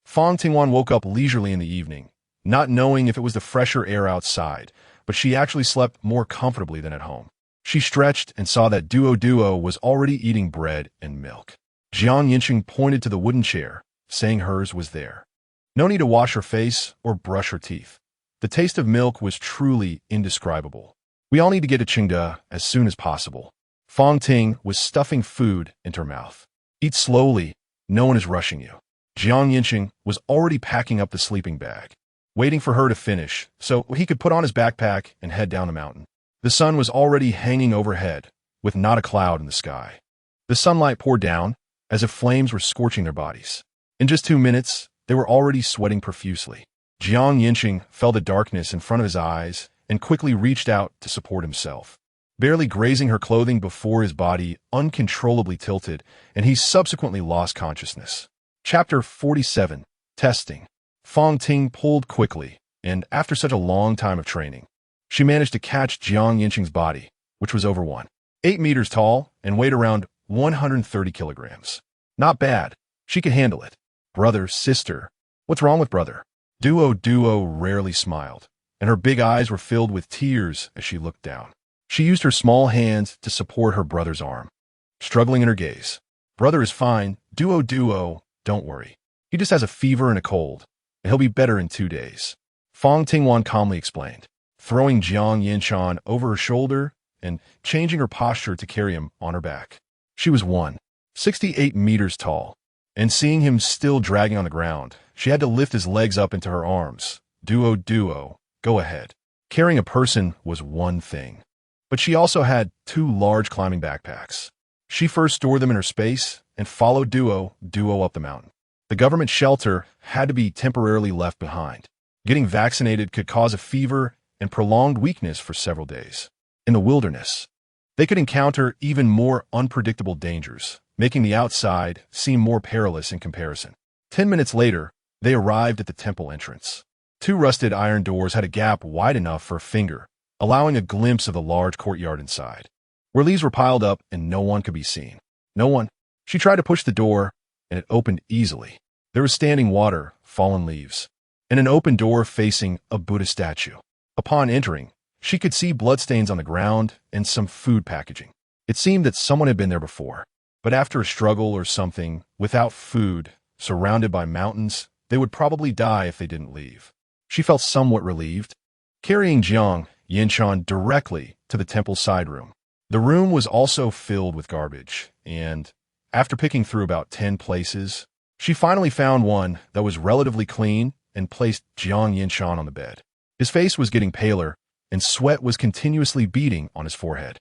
Fang Tingwan woke up leisurely in the evening, not knowing if it was the fresher air outside, but she actually slept more comfortably than at home. She stretched and saw that Duo was already eating bread and milk. Yancheng pointed to the wooden chair, saying hers was there. No need to wash her face or brush her teeth. The taste of milk was truly indescribable. We all need to get to Chengde as soon as possible. Fang Ting was stuffing food into her mouth. Eat slowly. No one is rushing you. Yancheng was already packing up the sleeping bag, waiting for her to finish so he could put on his backpack and head down the mountain. The sun was already hanging overhead, with not a cloud in the sky. The sunlight poured down, as if flames were scorching their bodies. In just 2 minutes, they were already sweating profusely. Yancheng felt the darkness in front of his eyes and quickly reached out to support himself, barely grazing her clothing before his body uncontrollably tilted, and he subsequently lost consciousness. Chapter 47. Testing. Fang Ting pulled quickly, and after such a long time of training, she managed to catch Yancheng's body, which was over 8 meters tall and weighed around 130 kilograms. Not bad. She could handle it. Brother, sister. What's wrong with brother? Duo rarely smiled, and her big eyes were filled with tears as she looked down. She used her small hands to support her brother's arm, struggling in her gaze. Brother is fine. Duo, don't worry. He just has a fever and a cold, and he'll be better in 2 days. Fang Tingwan calmly explained, throwing Yancheng over her shoulder and changing her posture to carry him on her back. She was 168 meters tall, and seeing him still dragging on the ground, she had to lift his legs up into her arms. Duo, go ahead. Carrying a person was one thing. But she also had 2 large climbing backpacks. She first stored them in her space and followed Duo up the mountain. The government shelter had to be temporarily left behind. Getting vaccinated could cause a fever and prolonged weakness for several days. In the wilderness, they could encounter even more unpredictable dangers, making the outside seem more perilous in comparison. 10 minutes later, they arrived at the temple entrance. 2 rusted iron doors had a gap wide enough for a finger, allowing a glimpse of the large courtyard inside, where leaves were piled up and no one could be seen. No one. She tried to push the door, and it opened easily. There was standing water, fallen leaves, and an open door facing a Buddha statue. Upon entering, she could see bloodstains on the ground and some food packaging. It seemed that someone had been there before, but after a struggle or something, without food, surrounded by mountains, they would probably die if they didn't leave. She felt somewhat relieved, carrying Yancheng directly to the temple's side room. The room was also filled with garbage, and after picking through about 10 places, she finally found one that was relatively clean and placed Yancheng on the bed. His face was getting paler, and sweat was continuously beading on his forehead.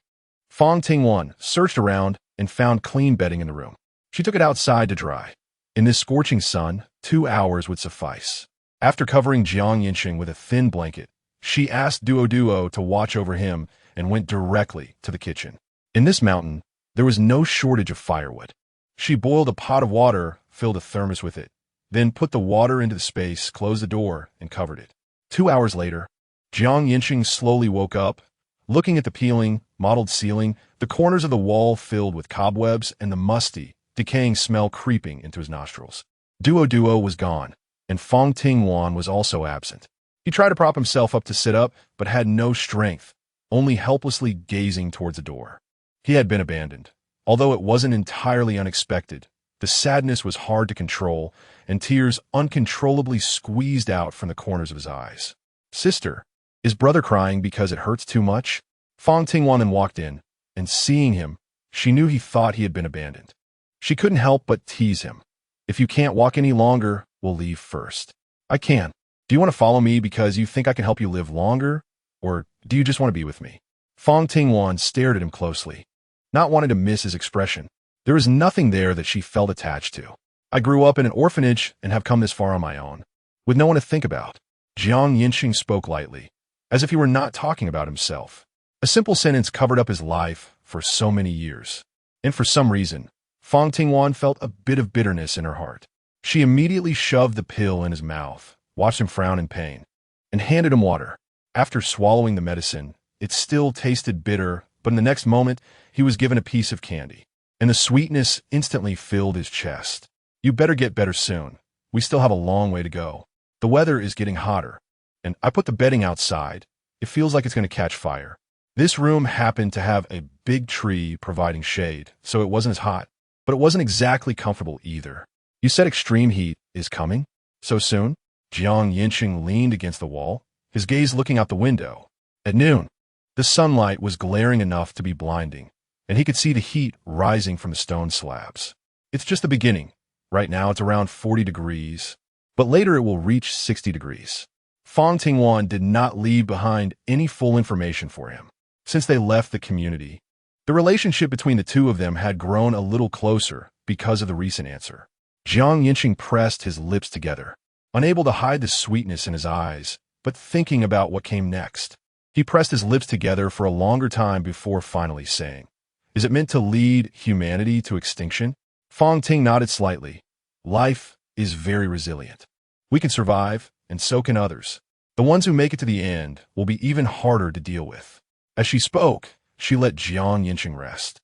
Fang Tingwan searched around and found clean bedding in the room. She took it outside to dry. In this scorching sun, 2 hours would suffice. After covering Yancheng with a thin blanket, she asked Duo to watch over him and went directly to the kitchen. In this mountain, there was no shortage of firewood. She boiled a pot of water, filled a thermos with it, then put the water into the space, closed the door, and covered it. 2 hours later, Yancheng slowly woke up, looking at the peeling, mottled ceiling, the corners of the wall filled with cobwebs, and the musty, decaying smell creeping into his nostrils. Duo was gone, and Fang Tingwan was also absent. He tried to prop himself up to sit up, but had no strength, only helplessly gazing towards the door. He had been abandoned. Although it wasn't entirely unexpected, the sadness was hard to control, and tears uncontrollably squeezed out from the corners of his eyes. "Sister, is brother crying because it hurts too much?" Fang Tingwan then walked in, and seeing him, she knew he thought he had been abandoned. She couldn't help but tease him. "If you can't walk any longer, we'll leave first." "I can. Do you want to follow me because you think I can help you live longer? Or do you just want to be with me?" Fang Tingwan stared at him closely, not wanting to miss his expression. There was nothing there that she felt attached to. "I grew up in an orphanage and have come this far on my own, with no one to think about." Yancheng spoke lightly, as if he were not talking about himself. A simple sentence covered up his life for so many years. And for some reason, Fang Tingwan felt a bit of bitterness in her heart. She immediately shoved the pill in his mouth, watched him frown in pain, and handed him water. After swallowing the medicine, it still tasted bitter, but in the next moment, he was given a piece of candy, and the sweetness instantly filled his chest. "You better get better soon. We still have a long way to go. The weather is getting hotter, and I put the bedding outside. It feels like it's going to catch fire." This room happened to have a big tree providing shade, so it wasn't as hot, but it wasn't exactly comfortable either. "You said extreme heat is coming? So soon?" Yancheng leaned against the wall, his gaze looking out the window. At noon, the sunlight was glaring enough to be blinding, and he could see the heat rising from the stone slabs. "It's just the beginning. Right now it's around 40 degrees, but later it will reach 60 degrees. Fang Tingwan did not leave behind any full information for him. Since they left the community, the relationship between the two of them had grown a little closer because of the recent answer. Yancheng pressed his lips together, unable to hide the sweetness in his eyes, but thinking about what came next. He pressed his lips together for a longer time before finally saying, "Is it meant to lead humanity to extinction?" Fang Ting nodded slightly. "Life is very resilient. We can survive, and so can others. The ones who make it to the end will be even harder to deal with." As she spoke, she let Yancheng rest,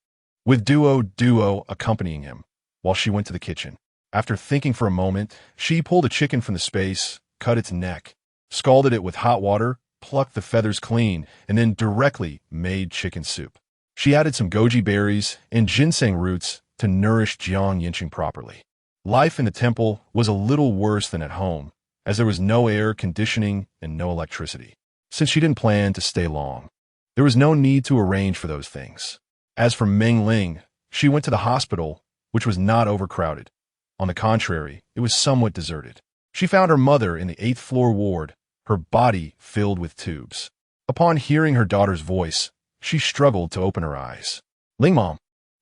with Duo accompanying him, while she went to the kitchen. After thinking for a moment, she pulled a chicken from the space, cut its neck, scalded it with hot water, plucked the feathers clean, and then directly made chicken soup. She added some goji berries and ginseng roots to nourish Yancheng properly. Life in the temple was a little worse than at home, as there was no air conditioning and no electricity. Since she didn't plan to stay long, there was no need to arrange for those things. As for Meng Ling, she went to the hospital, which was not overcrowded. On the contrary, it was somewhat deserted. She found her mother in the 8th floor ward, her body filled with tubes. Upon hearing her daughter's voice, She struggled to open her eyes. Ling Mom,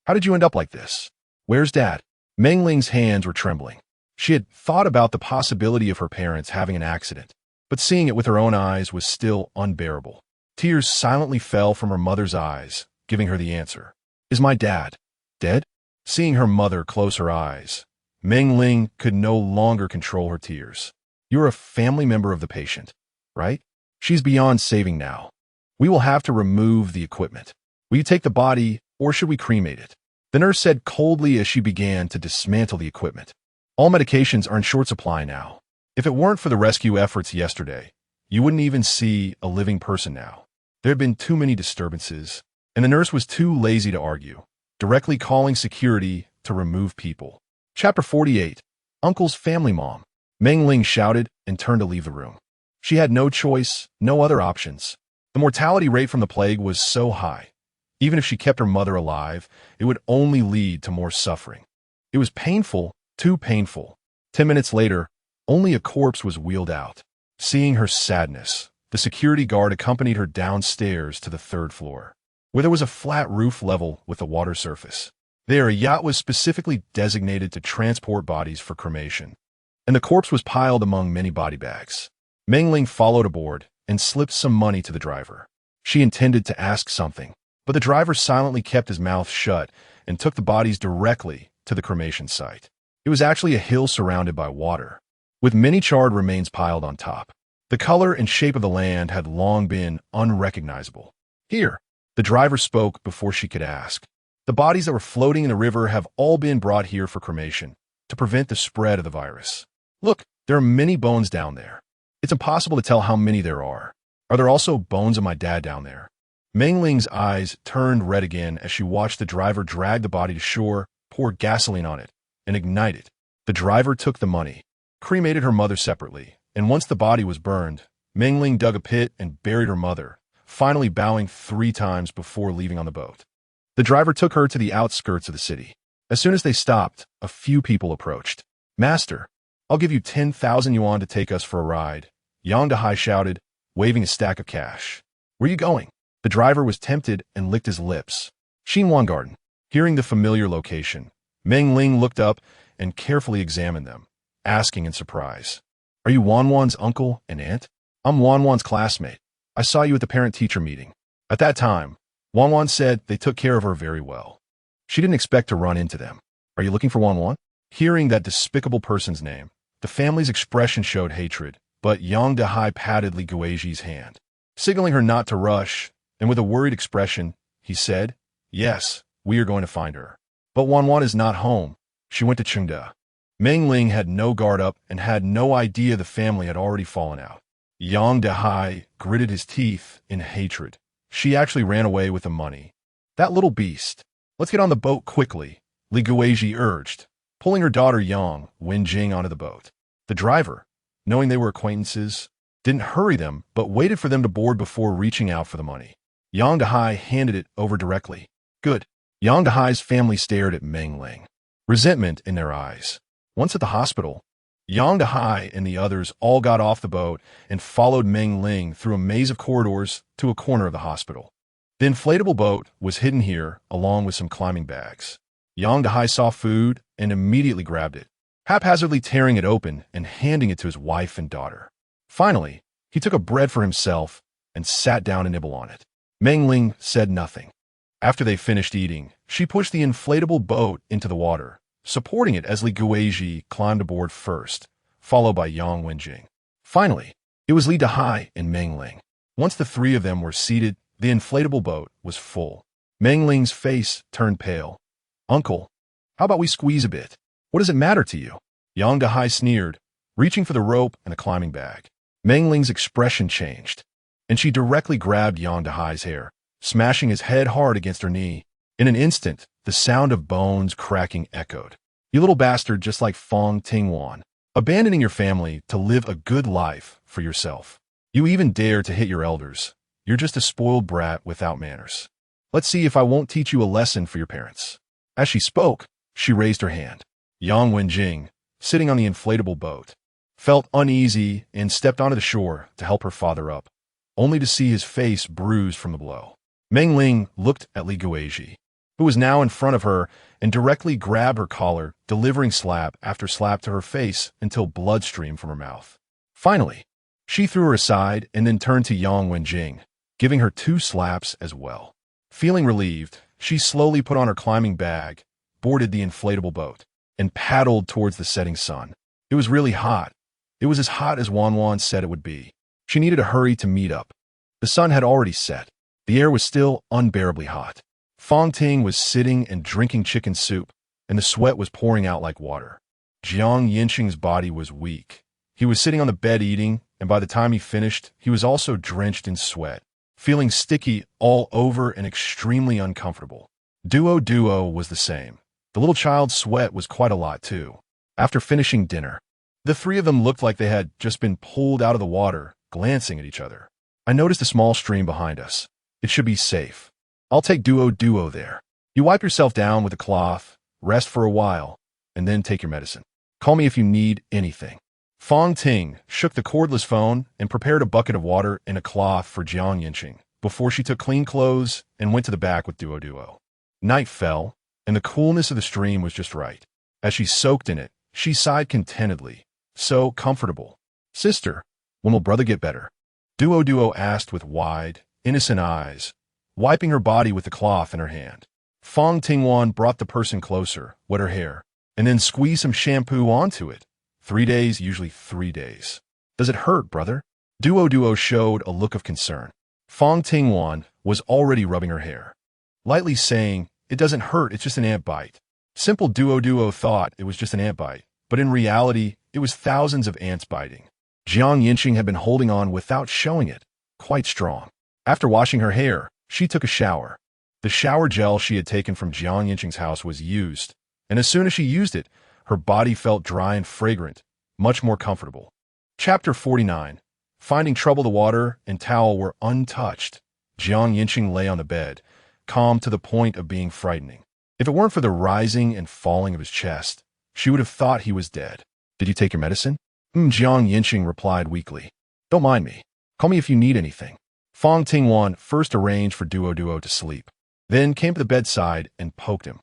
how did you end up like this? Where's Dad? Meng Ling's hands were trembling. She had thought about the possibility of her parents having an accident, but seeing it with her own eyes was still unbearable. Tears silently fell from her mother's eyes, giving her the answer. Is my dad dead? Seeing her mother close her eyes, Meng Ling could no longer control her tears. You're a family member of the patient, right? She's beyond saving now. We will have to remove the equipment. Will you take the body, or should we cremate it? The nurse said coldly as she began to dismantle the equipment. All medications are in short supply now. If it weren't for the rescue efforts yesterday, you wouldn't even see a living person now. There had been too many disturbances, and the nurse was too lazy to argue, directly calling security to remove people. Chapter 48. Uncle's Family Mom. Meng Ling shouted and turned to leave the room. She had no choice, no other options. The mortality rate from the plague was so high. Even if she kept her mother alive, it would only lead to more suffering. It was painful, too painful. 10 minutes later, only a corpse was wheeled out. Seeing her sadness, the security guard accompanied her downstairs to the 3rd floor, where there was a flat roof level with a water surface. There, a yacht was specifically designated to transport bodies for cremation, and the corpse was piled among many body bags. Meng Ling followed aboard and slipped some money to the driver. She intended to ask something, but the driver silently kept his mouth shut and took the bodies directly to the cremation site. It was actually a hill surrounded by water, with many charred remains piled on top. The color and shape of the land had long been unrecognizable. Here, the driver spoke before she could ask. The bodies that were floating in the river have all been brought here for cremation to prevent the spread of the virus. Look, there are many bones down there. It's impossible to tell how many there are. Are there also bones of my dad down there? Meng Ling's eyes turned red again as she watched the driver drag the body to shore, pour gasoline on it, and ignite it. The driver took the money, cremated her mother separately, and once the body was burned, Meng Ling dug a pit and buried her mother, finally bowing 3 times before leaving on the boat. The driver took her to the outskirts of the city. As soon as they stopped, a few people approached. Master, I'll give you 10,000 yuan to take us for a ride, Yang Dehai shouted, waving a stack of cash. Where are you going? The driver was tempted and licked his lips. Xinhuan Garden. Hearing the familiar location, Meng Ling looked up and carefully examined them, asking in surprise, Are you Wanwan's uncle and aunt? I'm Wanwan's classmate. I saw you at the parent-teacher meeting. At that time, Wanwan said they took care of her very well. She didn't expect to run into them. Are you looking for Wanwan? Hearing that despicable person's name, the family's expression showed hatred, but Yang Dehai patted Li Guizhi's hand, signaling her not to rush, and with a worried expression, he said, Yes, we are going to find her. But Wanwan is not home. She went to Chengde. Meng Ling had no guard up and had no idea the family had already fallen out. Yang Dehai gritted his teeth in hatred. She actually ran away with the money. That little beast. Let's get on the boat quickly, Li Guizhi urged, pulling her daughter Yang Wenjing onto the boat. The driver, knowing they were acquaintances, didn't hurry them but waited for them to board before reaching out for the money. Yang Dehai handed it over directly. Good. Yang Dehai's family stared at Meng Ling, resentment in their eyes. Once at the hospital, Yang Dehai and the others all got off the boat and followed Meng Ling through a maze of corridors to a corner of the hospital. The inflatable boat was hidden here along with some climbing bags. Yang Dehai saw food and immediately grabbed it, haphazardly tearing it open and handing it to his wife and daughter. Finally, he took a bread for himself and sat down to nibble on it. Meng Ling said nothing. After they finished eating, she pushed the inflatable boat into the water, supporting it as Li Guizhi climbed aboard first, followed by Yang Wenjing. Finally, it was Li Dehai and Meng Ling. Once the 3 of them were seated, the inflatable boat was full. Meng Ling's face turned pale. Uncle, how about we squeeze a bit? What does it matter to you? Yang Dehai sneered, reaching for the rope and a climbing bag. Meng Ling's expression changed, and she directly grabbed Yang Dehai's hair, smashing his head hard against her knee. In an instant, the sound of bones cracking echoed. You little bastard, just like Fang Tingwan, abandoning your family to live a good life for yourself. You even dare to hit your elders. You're just a spoiled brat without manners. Let's see if I won't teach you a lesson for your parents. As she spoke, she raised her hand. Yang Wenjing, sitting on the inflatable boat, felt uneasy and stepped onto the shore to help her father up, only to see his face bruised from the blow. Meng Ling looked at Li Guizhi, who was now in front of her, and directly grabbed her collar, delivering slap after slap to her face until blood streamed from her mouth. Finally, she threw her aside and then turned to Yang Wenjing, giving her 2 slaps as well. Feeling relieved, she slowly put on her climbing bag, boarded the inflatable boat, and paddled towards the setting sun. It was really hot. It was as hot as Wanwan said it would be. She needed to hurry to meet up. The sun had already set. The air was still unbearably hot. Fang Tingwan was sitting and drinking chicken soup, and the sweat was pouring out like water. Yancheng's body was weak. He was sitting on the bed eating, and by the time he finished, he was also drenched in sweat, feeling sticky all over and extremely uncomfortable. Duo was the same. The little child's sweat was quite a lot too. After finishing dinner, the 3 of them looked like they had just been pulled out of the water, glancing at each other. I noticed a small stream behind us. It should be safe. I'll take Duo there. You wipe yourself down with a cloth, rest for a while, and then take your medicine. Call me if you need anything. Fang Tingwan shook the cordless phone and prepared a bucket of water and a cloth for Yancheng before she took clean clothes and went to the back with Duo. Night fell, and the coolness of the stream was just right. As she soaked in it, she sighed contentedly. So comfortable. Sister, when will brother get better? Duo asked with wide, innocent eyes, wiping her body with the cloth in her hand. Fang Tingwan brought the person closer, wet her hair, and then squeezed some shampoo onto it. 3 days, usually 3 days. Does it hurt, brother? Duo showed a look of concern. Fang Tingwan was already rubbing her hair, lightly saying, it doesn't hurt, it's just an ant bite. Simple Duo thought it was just an ant bite, but in reality, it was thousands of ants biting. Yancheng had been holding on without showing it, quite strong. After washing her hair, she took a shower. The shower gel she had taken from Yancheng's house was used, and as soon as she used it, her body felt dry and fragrant, much more comfortable. Chapter 49. Finding trouble. The water and towel were untouched. Yancheng lay on the bed, calm to the point of being frightening. If it weren't for the rising and falling of his chest, she would have thought he was dead. Did you take your medicine? Yancheng replied weakly. Don't mind me. Call me if you need anything. Fang Tingwan first arranged for Duo to sleep, then came to the bedside and poked him.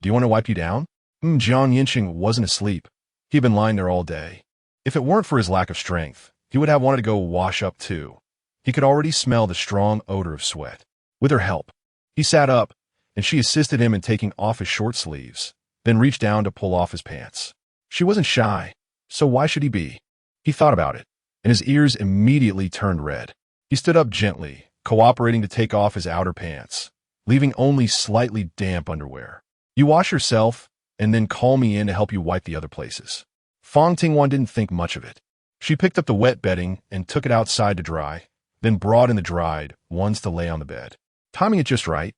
Do you want to wipe you down? Yancheng wasn't asleep. He'd been lying there all day. If it weren't for his lack of strength, he would have wanted to go wash up too. He could already smell the strong odor of sweat. With her help, he sat up, and she assisted him in taking off his short sleeves, then reached down to pull off his pants. She wasn't shy, so why should he be? He thought about it, and his ears immediately turned red. He stood up gently, cooperating to take off his outer pants, leaving only slightly damp underwear. You wash yourself, and then call me in to help you wipe the other places. Fang Tingwan didn't think much of it. She picked up the wet bedding and took it outside to dry, then brought in the dried ones to lay on the bed. Timing it just right.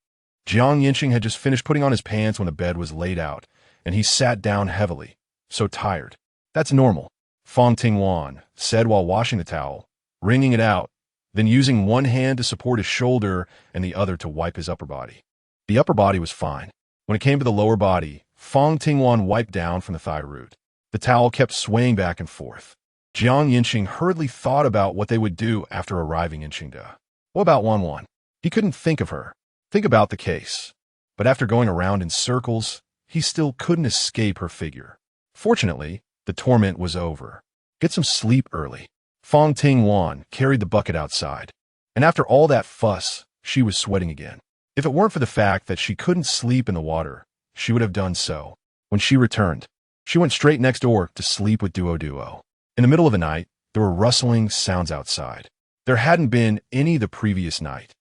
Yancheng had just finished putting on his pants when the bed was laid out, and he sat down heavily, so tired. That's normal, Fang Tingwan said while washing the towel, wringing it out, then using one hand to support his shoulder and the other to wipe his upper body. The upper body was fine. When it came to the lower body, Fang Tingwan wiped down from the thigh root. The towel kept swaying back and forth. Yancheng hurriedly thought about what they would do after arriving in Qingda. What about Wanwan? He couldn't think of her, think about the case. But after going around in circles, he still couldn't escape her figure. Fortunately, the torment was over. Get some sleep early. Fang Tingwan carried the bucket outside, and after all that fuss, she was sweating again. If it weren't for the fact that she couldn't sleep in the water, she would have done so. When she returned, she went straight next door to sleep with Duo. In the middle of the night, there were rustling sounds outside. There hadn't been any the previous night.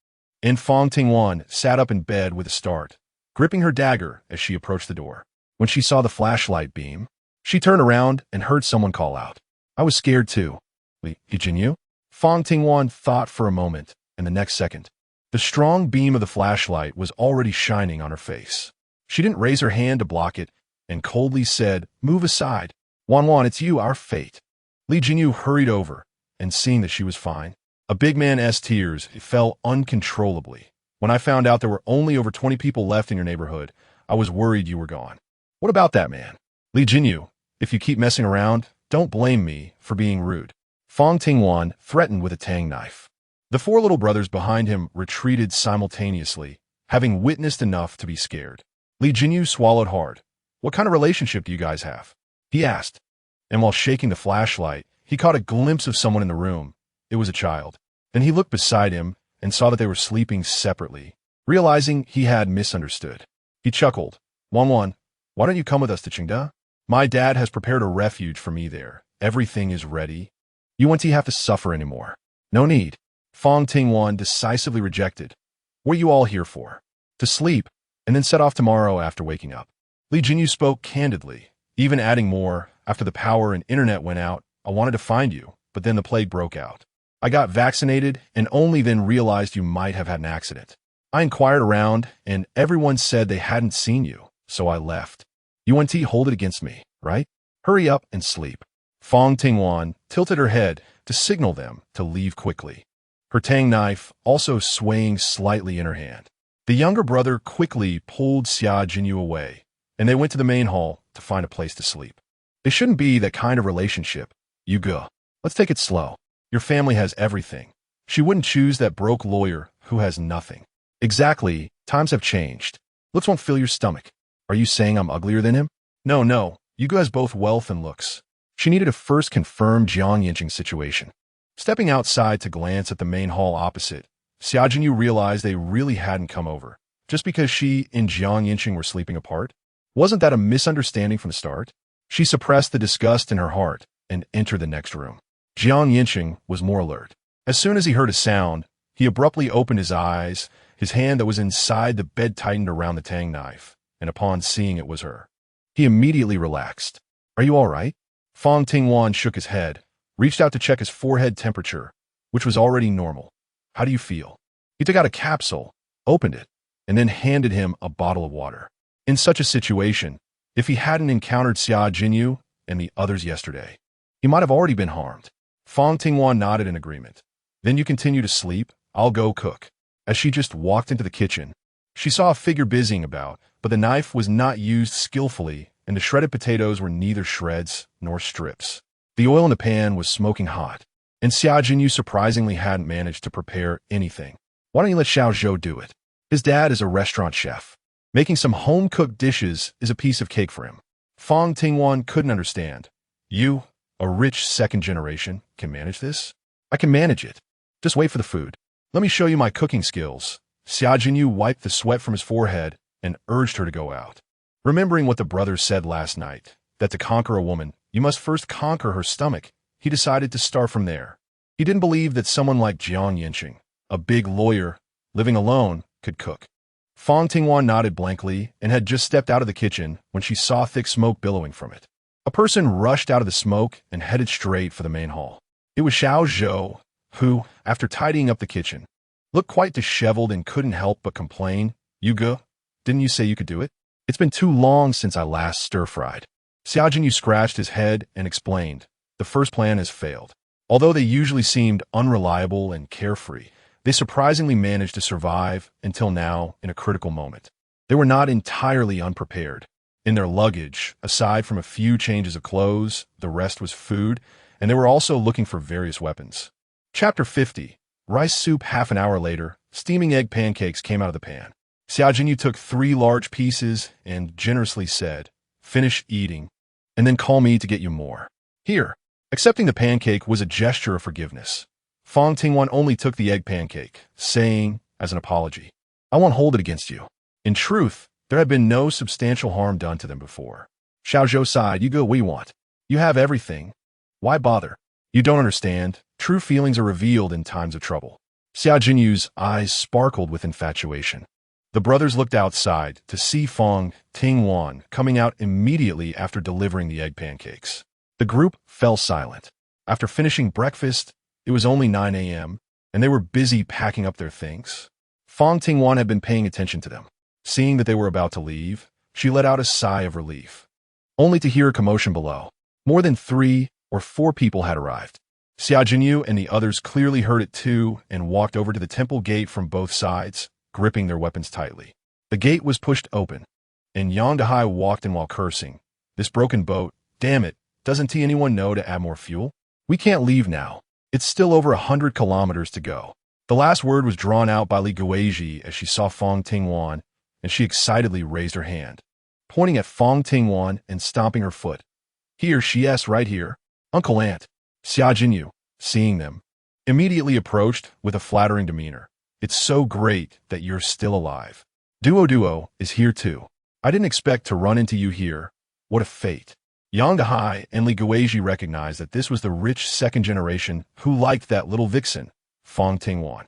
And Fang Tingwan sat up in bed with a start, gripping her dagger as she approached the door. When she saw the flashlight beam, she turned around and heard someone call out. I was scared too. Li Jinyu? Fang Tingwan thought for a moment, and the next second, the strong beam of the flashlight was already shining on her face. She didn't raise her hand to block it, and coldly said, Move aside. Wanwan, it's you, our fate. Li Jinyu hurried over, and seeing that she was fine, a big man's tears fell uncontrollably. When I found out there were only over 20 people left in your neighborhood, I was worried you were gone. What about that man? Li Jinyu, if you keep messing around, don't blame me for being rude. Fang Tingwan threatened with a Tang knife. The four little brothers behind him retreated simultaneously, having witnessed enough to be scared. Li Jinyu swallowed hard. "What kind of relationship do you guys have?" he asked. And while shaking the flashlight, he caught a glimpse of someone in the room. It was a child. Then he looked beside him and saw that they were sleeping separately. Realizing he had misunderstood, he chuckled. "Wan, why don't you come with us to Qingda? My dad has prepared a refuge for me there. Everything is ready. You won't have to suffer anymore." "No need." Fang Tingwan decisively rejected. "What are you all here for?" "To sleep, and then set off tomorrow after waking up." Li Jinyu spoke candidly, even adding more. "After the power and internet went out, I wanted to find you, but then the plague broke out. I got vaccinated and only then realized you might have had an accident. I inquired around, and everyone said they hadn't seen you, so I left. You want to hold it against me, right? Hurry up and sleep." Fang Tingwan tilted her head to signal them to leave quickly, her Tang knife also swaying slightly in her hand. The younger brother quickly pulled Xia Jinyu away, and they went to the main hall to find a place to sleep. "It shouldn't be that kind of relationship. You go. Let's take it slow. Your family has everything. She wouldn't choose that broke lawyer who has nothing." "Exactly. Times have changed. Looks won't fill your stomach. Are you saying I'm uglier than him?" No. Yugo has both wealth and looks." She needed to first confirm Yancheng's situation. Stepping outside to glance at the main hall opposite, Xia Jinyu realized they really hadn't come over, just because she and Yancheng were sleeping apart. Wasn't that a misunderstanding from the start? She suppressed the disgust in her heart and entered the next room. Yancheng was more alert. As soon as he heard a sound, he abruptly opened his eyes. His hand that was inside the bed tightened around the Tang knife, and upon seeing it was her, he immediately relaxed. "Are you all right?" Fang Tingwan shook his head, reached out to check his forehead temperature, which was already normal. "How do you feel?" He took out a capsule, opened it, and then handed him a bottle of water. In such a situation, if he hadn't encountered Xia Jinyu and the others yesterday, he might have already been harmed. Fang Tingwan nodded in agreement. "Then you continue to sleep. I'll go cook." As she just walked into the kitchen, she saw a figure busying about, but the knife was not used skillfully, and the shredded potatoes were neither shreds nor strips. The oil in the pan was smoking hot, and Xia Jinyu surprisingly hadn't managed to prepare anything. "Why don't you let Xiao Zhou do it? His dad is a restaurant chef. Making some home-cooked dishes is a piece of cake for him." Fang Tingwan couldn't understand. "You, a rich second generation, can manage this?" "I can manage it. Just wait for the food. Let me show you my cooking skills." Xia Jinyu wiped the sweat from his forehead and urged her to go out. Remembering what the brothers said last night, that to conquer a woman, you must first conquer her stomach, he decided to start from there. He didn't believe that someone like Yancheng, a big lawyer, living alone, could cook. Fang Tingwan nodded blankly and had just stepped out of the kitchen when she saw thick smoke billowing from it. A person rushed out of the smoke and headed straight for the main hall. It was Xiao Zhou, who, after tidying up the kitchen, looked quite disheveled and couldn't help but complain. "Yugo, didn't you say you could do it? It's been too long since I last stir-fried." Xia Jinyu scratched his head and explained, "The first plan has failed. Although they usually seemed unreliable and carefree, they surprisingly managed to survive until now in a critical moment. They were not entirely unprepared. In their luggage, aside from a few changes of clothes, the rest was food, and they were also looking for various weapons." Chapter 50. Rice soup. Half an hour later, steaming egg pancakes came out of the pan. Xia Jinyu took 3 large pieces and generously said, "Finish eating, and then call me to get you more." "Here." Accepting the pancake was a gesture of forgiveness. Fang Tingwan only took the egg pancake, saying, as an apology, "I won't hold it against you." In truth, there had been no substantial harm done to them before. Xiao Zhou sighed. "You go, we want. You have everything. Why bother? You don't understand. True feelings are revealed in times of trouble." Xia Jinyu's eyes sparkled with infatuation. The brothers looked outside to see Fang Tingwan coming out immediately after delivering the egg pancakes. The group fell silent. After finishing breakfast, it was only 9 a.m., and they were busy packing up their things. Fang Tingwan had been paying attention to them. Seeing that they were about to leave, she let out a sigh of relief, only to hear a commotion below. More than 3 or 4 people had arrived. Xia Jinyu and the others clearly heard it too and walked over to the temple gate from both sides, gripping their weapons tightly. The gate was pushed open, and Yang Dehai walked in while cursing. "This broken boat, damn it, doesn't anyone know to add more fuel? We can't leave now. It's still over 100 kilometers to go." The last word was drawn out by Li Guizhi as she saw Fang Tingwan, and she excitedly raised her hand, pointing at Fang Tingwan and stomping her foot. Here, yes, right here. Uncle Aunt. Xia Jinyu, seeing them, immediately approached with a flattering demeanor. It's so great that you're still alive. Duo is here too. I didn't expect to run into you here. What a fate. Yang Dahai and Li Guizhi recognized that this was the rich second generation who liked that little vixen, Fang Tingwan.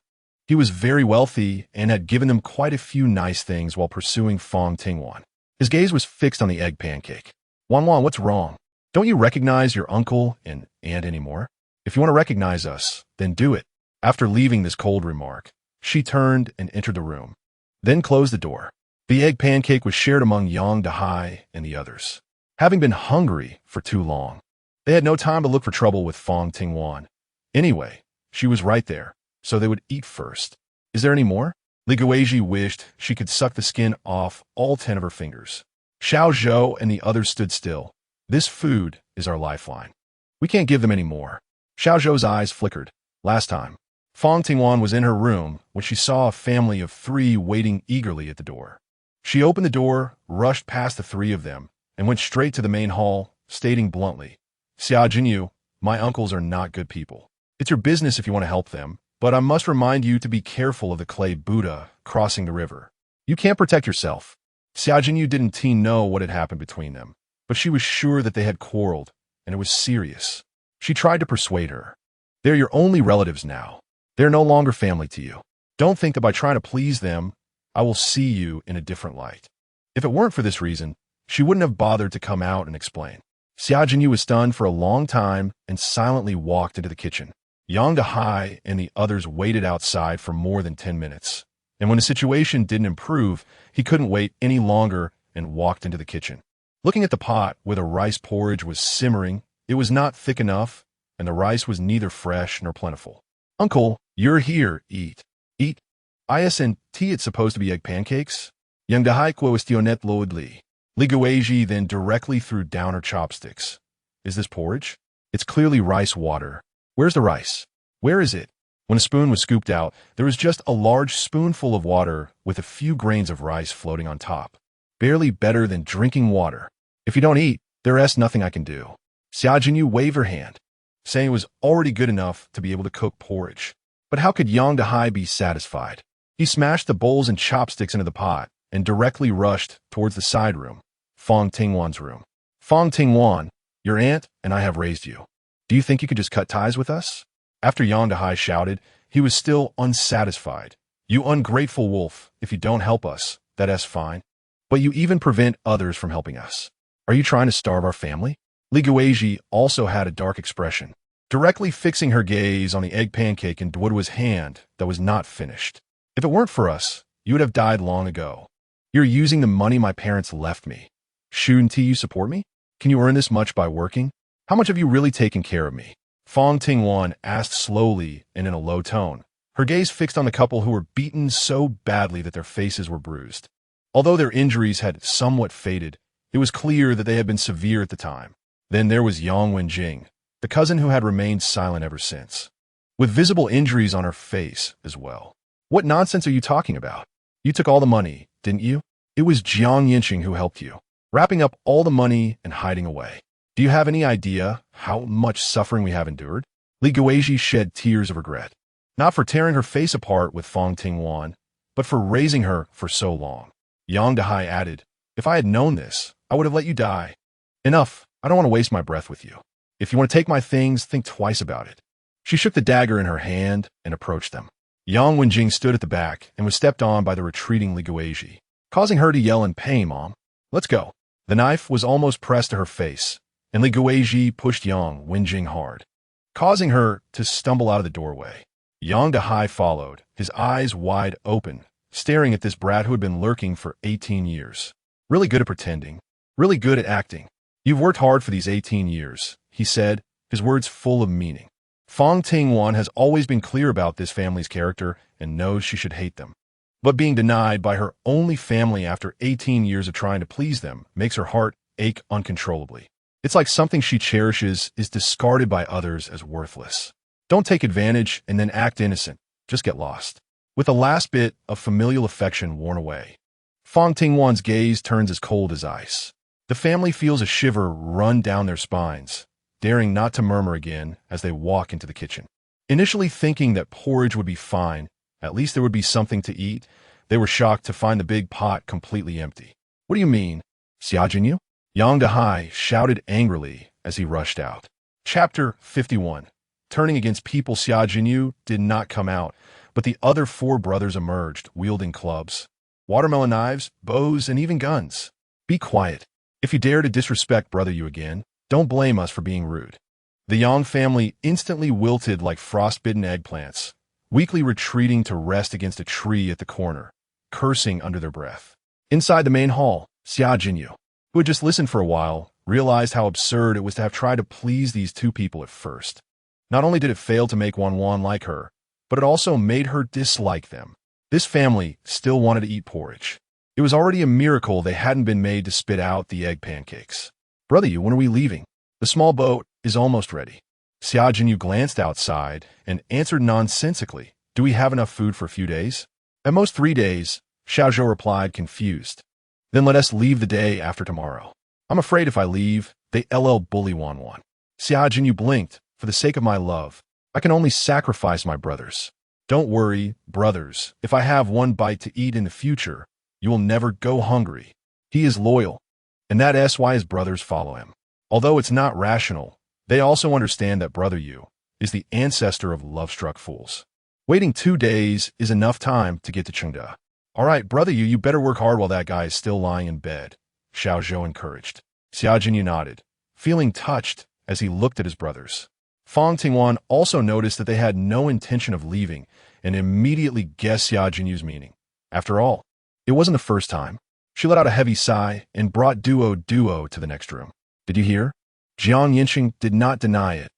He was very wealthy and had given them quite a few nice things while pursuing Fang Tingwan. His gaze was fixed on the egg pancake. Wan, what's wrong? Don't you recognize your uncle and aunt anymore? If you want to recognize us, then do it. After leaving this cold remark, she turned and entered the room, then closed the door. The egg pancake was shared among Yang Dahai and the others. Having been hungry for too long, they had no time to look for trouble with Fang Tingwan. Anyway, she was right there, so they would eat first. Is there any more? Li Guizhi wished she could suck the skin off all 10 of her fingers. Xiao Zhou and the others stood still. This food is our lifeline. We can't give them any more. Xiao Zhou's eyes flickered. Last time, Fang Tingwan was in her room when she saw a family of 3 waiting eagerly at the door. She opened the door, rushed past the 3 of them, and went straight to the main hall, stating bluntly, Xia Jinyu, my uncles are not good people. It's your business if you want to help them, but I must remind you to be careful of the clay Buddha crossing the river. You can't protect yourself. Xia Jinyu didn't know what had happened between them, but she was sure that they had quarreled, and it was serious. She tried to persuade her. They're your only relatives now. They're no longer family to you. Don't think that by trying to please them, I will see you in a different light. If it weren't for this reason, she wouldn't have bothered to come out and explain. Xia Jinyu was stunned for a long time and silently walked into the kitchen. Yang Dahai and the others waited outside for more than 10 minutes. And when the situation didn't improve, he couldn't wait any longer and walked into the kitchen. Looking at the pot where the rice porridge was simmering, it was not thick enough, and the rice was neither fresh nor plentiful. Uncle, you're here. Eat. Eat. ISNT, it's supposed to be egg pancakes? Yang Dahai questioned loudly. Li Guizhi then directly threw down her chopsticks. Is this porridge? It's clearly rice water. Where's the rice? Where is it? When a spoon was scooped out, there was just a large spoonful of water with a few grains of rice floating on top. Barely better than drinking water. If you don't eat, there's nothing I can do. Xia Jinyu waved her hand, saying it was already good enough to be able to cook porridge. But how could Yang Dahai be satisfied? He smashed the bowls and chopsticks into the pot and directly rushed towards the side room, Fang Tingwan's room. Fang Tingwan, your aunt and I have raised you. Do you think you could just cut ties with us? After Yang Dahai shouted, he was still unsatisfied. You ungrateful wolf, if you don't help us, that's fine. But you even prevent others from helping us. Are you trying to starve our family? Li Guizhi also had a dark expression, directly fixing her gaze on the egg pancake in Duoduo's hand that was not finished. If it weren't for us, you would have died long ago. You're using the money my parents left me. Shouldn't you support me? Can you earn this much by working? How much have you really taken care of me? Fang Tingwan asked slowly and in a low tone, her gaze fixed on the couple who were beaten so badly that their faces were bruised. Although their injuries had somewhat faded, it was clear that they had been severe at the time. Then there was Yang Wenjing, the cousin who had remained silent ever since, with visible injuries on her face as well. What nonsense are you talking about? You took all the money, didn't you? It was Yancheng who helped you, wrapping up all the money and hiding away. Do you have any idea how much suffering we have endured? Li Guizhi shed tears of regret, not for tearing her face apart with Fang Tingwan, but for raising her for so long. Yang Dahai added, if I had known this, I would have let you die. Enough, I don't want to waste my breath with you. If you want to take my things, think twice about it. She shook the dagger in her hand and approached them. Yang Wenjing stood at the back and was stepped on by the retreating Li Guizhi, causing her to yell in pain, Mom. Let's go. The knife was almost pressed to her face, and Li Guizhi pushed Yang Wenjing hard, causing her to stumble out of the doorway. Yang Dahai followed, his eyes wide open, staring at this brat who had been lurking for 18 years. Really good at pretending. Really good at acting. You've worked hard for these 18 years, he said, his words full of meaning. Fang Tingwan has always been clear about this family's character and knows she should hate them. But being denied by her only family after 18 years of trying to please them makes her heart ache uncontrollably. It's like something she cherishes is discarded by others as worthless. Don't take advantage and then act innocent. Just get lost. With the last bit of familial affection worn away, Fang Tingwan's gaze turns as cold as ice. The family feels a shiver run down their spines, daring not to murmur again as they walk into the kitchen. Initially thinking that porridge would be fine, at least there would be something to eat, they were shocked to find the big pot completely empty. What do you mean, Xiaojinyu? Yang Dehai shouted angrily as he rushed out. Chapter 51. Turning against people. Xiaojinyu did not come out, but the other 4 brothers emerged, wielding clubs, watermelon knives, bows, and even guns. Be quiet. If you dare to disrespect Brother Yu again, don't blame us for being rude. The Yang family instantly wilted like frostbitten eggplants, weakly retreating to rest against a tree at the corner, cursing under their breath. Inside the main hall, Xiaojinyu, who had just listened for a while, realized how absurd it was to have tried to please these 2 people at first. Not only did it fail to make Wanwan like her, but it also made her dislike them. This family still wanted to eat porridge. It was already a miracle they hadn't been made to spit out the egg pancakes. Brother Yu, when are we leaving? The small boat is almost ready. Xiaojinyu glanced outside and answered nonsensically, do we have enough food for a few days? At most 3 days, Xiaozhou replied, confused. Then let us leave the day after tomorrow. I'm afraid if I leave, they bully Wanwan. Xiaojinyu blinked. For the sake of my love, I can only sacrifice my brothers. Don't worry, brothers, if I have 1 bite to eat in the future, you will never go hungry. He is loyal, and that's why his brothers follow him. Although it's not rational, they also understand that Brother Yu is the ancestor of love-struck fools. Waiting 2 days is enough time to get to Chengde. All right, Brother Yu, you better work hard while that guy is still lying in bed, Xiaozhou encouraged. Xiaojinyu nodded, feeling touched as he looked at his brothers. Fang Tingwan also noticed that they had no intention of leaving and immediately guessed Xiaojinyu's meaning. After all, it wasn't the first time. She let out a heavy sigh and brought Duo to the next room. Did you hear? Jiang Yancheng did not deny it.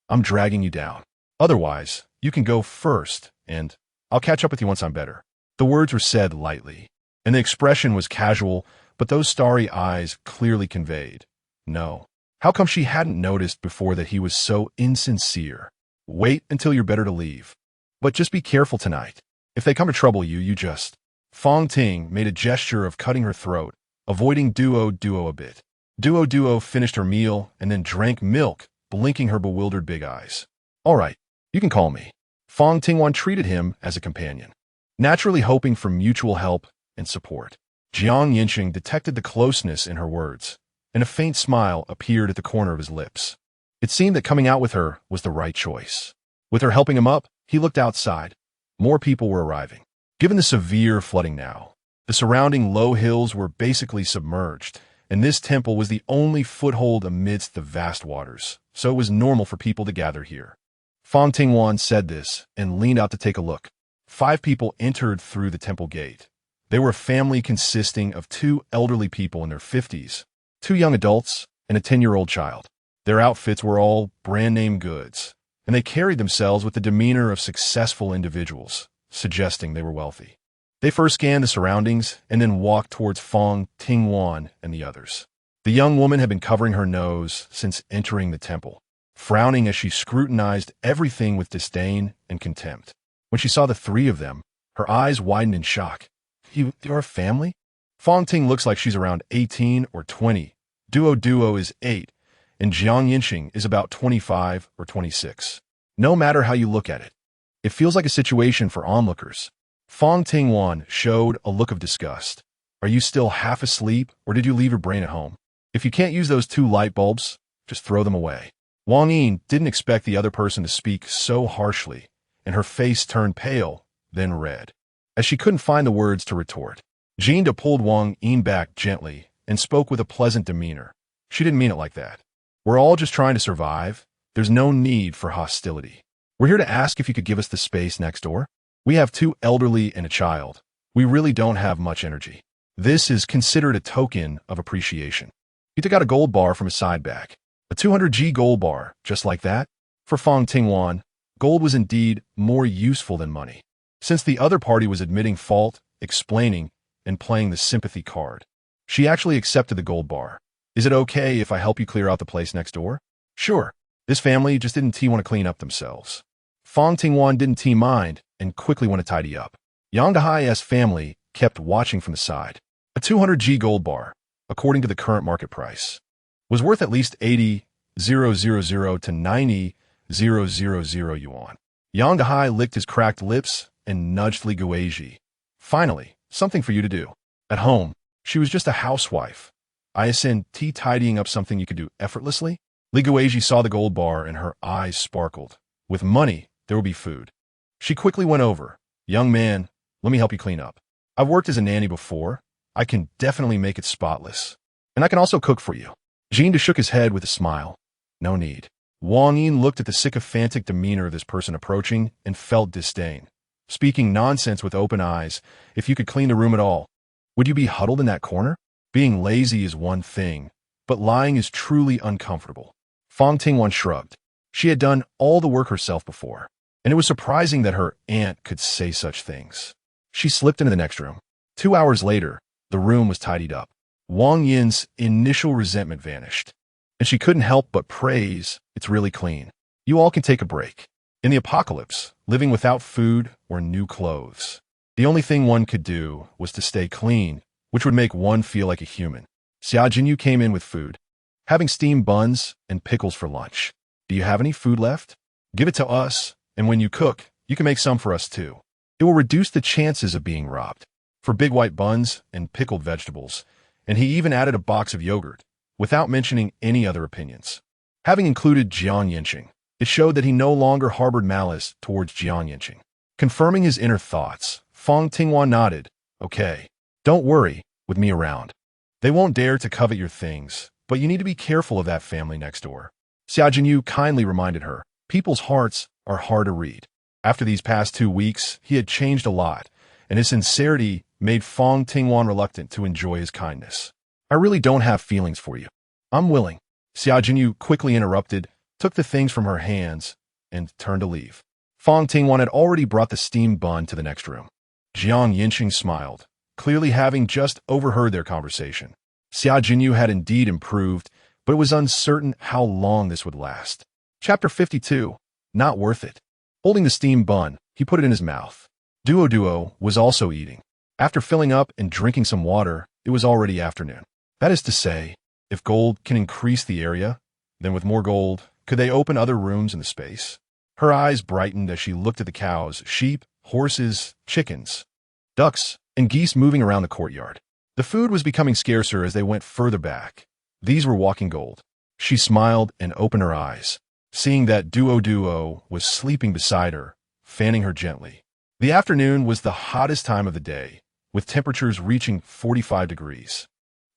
I'm dragging you down. Otherwise, you can go first, and I'll catch up with you once I'm better. The words were said lightly, and the expression was casual, but those starry eyes clearly conveyed, no. How come she hadn't noticed before that he was so insincere? Wait until you're better to leave. But just be careful tonight. If they come to trouble you, you just... Fang Ting made a gesture of cutting her throat, avoiding Duo a bit. Duo finished her meal and then drank milk, blinking her bewildered big eyes. All right, you can call me. Fang Tingwan treated him as a companion, naturally hoping for mutual help and support. Jiang Yancheng detected the closeness in her words, and a faint smile appeared at the corner of his lips. It seemed that coming out with her was the right choice. With her helping him up, he looked outside. More people were arriving. Given the severe flooding now, the surrounding low hills were basically submerged, and this temple was the only foothold amidst the vast waters, so it was normal for people to gather here. Fang Tingwan said this and leaned out to take a look. 5 people entered through the temple gate. They were a family consisting of 2 elderly people in their 50s, 2 young adults, and a 10-year-old child. Their outfits were all brand-name goods, and they carried themselves with the demeanor of successful individuals, suggesting they were wealthy. They first scanned the surroundings and then walked towards Fang Tingwan and the others. The young woman had been covering her nose since entering the temple, frowning as she scrutinized everything with disdain and contempt. When she saw the 3 of them, her eyes widened in shock. You're a family? Fang Ting looks like she's around 18 or 20. Duo is 8, and Jiang Yancheng is about 25 or 26. No matter how you look at it, it feels like a situation for onlookers. Fang Tingwan showed a look of disgust. Are you still half asleep, or did you leave your brain at home? If you can't use those 2 light bulbs, just throw them away. Wang Yin didn't expect the other person to speak so harshly, and her face turned pale, then red, as she couldn't find the words to retort. Jinda pulled Wang Yin back gently and spoke with a pleasant demeanor. She didn't mean it like that. We're all just trying to survive. There's no need for hostility. We're here to ask if you could give us the space next door. We have 2 elderly and a child. We really don't have much energy. This is considered a token of appreciation. He took out a gold bar from his side bag. A 200G gold bar, just like that. For Fang Tingwan, gold was indeed more useful than money, since the other party was admitting fault, explaining, and playing the sympathy card. She actually accepted the gold bar. Is it okay if I help you clear out the place next door? Sure. This family just didn't want to clean up themselves. Fang Tingwan didn't mind and quickly went to tidy up. Yang Dahai's family kept watching from the side. A 200G gold bar, according to the current market price, was worth at least 80,000 to 90,000 yuan. Yang Dahai licked his cracked lips and nudged Li Guizhi. Finally, something for you to do. At home, she was just a housewife. I ascend tidying up something you could do effortlessly? Li Guizhi saw the gold bar and her eyes sparkled. With money, there would be food. She quickly went over. Young man, let me help you clean up. I've worked as a nanny before. I can definitely make it spotless. And I can also cook for you. Jean shook his head with a smile. No need. Wang Yin looked at the sycophantic demeanor of this person approaching and felt disdain. Speaking nonsense with open eyes, if you could clean the room at all, would you be huddled in that corner? Being lazy is one thing, but lying is truly uncomfortable. Fang Tingwan shrugged. She had done all the work herself before, and it was surprising that her aunt could say such things. She slipped into the next room. 2 hours later, the room was tidied up. Wang Yin's initial resentment vanished, and she couldn't help but praise, it's really clean. You all can take a break. In the apocalypse, living without food or new clothes, the only thing one could do was to stay clean, which would make one feel like a human. Xia Jinyu came in with food, having steamed buns and pickles for lunch. Do you have any food left? Give it to us, and when you cook, you can make some for us too. It will reduce the chances of being robbed. For big white buns and pickled vegetables, and he even added a box of yogurt, without mentioning any other opinions. Having included Yancheng, it showed that he no longer harbored malice towards Yancheng. Confirming his inner thoughts, Fang Tingwan nodded. Okay, don't worry, with me around. They won't dare to covet your things, but you need to be careful of that family next door. Xia Jinyu kindly reminded her, people's hearts are hard to read. After these past 2 weeks, he had changed a lot, and his sincerity made Fang Tingwan reluctant to enjoy his kindness. I really don't have feelings for you. I'm willing. Xia Jinyu quickly interrupted, took the things from her hands, and turned to leave. Fang Tingwan had already brought the steamed bun to the next room. Jiang Yancheng smiled, clearly having just overheard their conversation. Xia Jinyu had indeed improved, but it was uncertain how long this would last. Chapter 52. Not worth it. Holding the steamed bun, he put it in his mouth. Duo was also eating. After filling up and drinking some water, it was already afternoon. That is to say, if gold can increase the area, then with more gold, could they open other rooms in the space? Her eyes brightened as she looked at the cows, sheep, horses, chickens, ducks, and geese moving around the courtyard. The food was becoming scarcer as they went further back. These were walking gold. She smiled and opened her eyes, seeing that Duo was sleeping beside her, fanning her gently. The afternoon was the hottest time of the day, with temperatures reaching 45 degrees.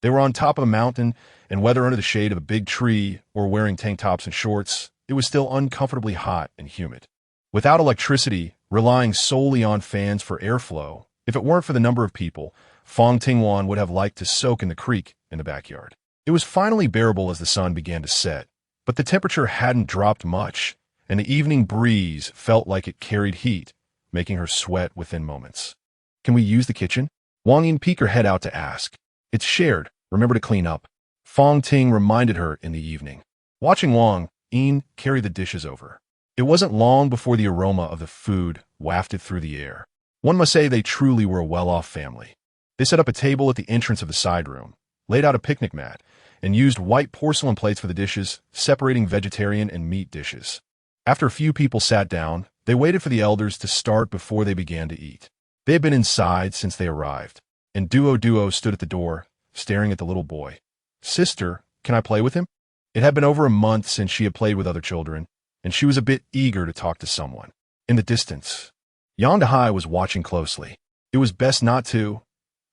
They were on top of a mountain, and whether under the shade of a big tree or wearing tank tops and shorts, it was still uncomfortably hot and humid. Without electricity, relying solely on fans for airflow, if it weren't for the number of people, Fang Tingwan would have liked to soak in the creek in the backyard. It was finally bearable as the sun began to set, but the temperature hadn't dropped much, and the evening breeze felt like it carried heat, making her sweat within moments. Can we use the kitchen? Wang Yin peeked her head out to ask. It's shared. Remember to clean up. Fang Ting reminded her in the evening. Watching Wang Yin carry the dishes over, it wasn't long before the aroma of the food wafted through the air. One must say they truly were a well-off family. They set up a table at the entrance of the side room, laid out a picnic mat, and used white porcelain plates for the dishes, separating vegetarian and meat dishes. After a few people sat down, they waited for the elders to start before they began to eat. They had been inside since they arrived, and Duo stood at the door, staring at the little boy. Sister, can I play with him? It had been over a month since she had played with other children, and she was a bit eager to talk to someone. In the distance, Yang Dahai was watching closely. It was best not to.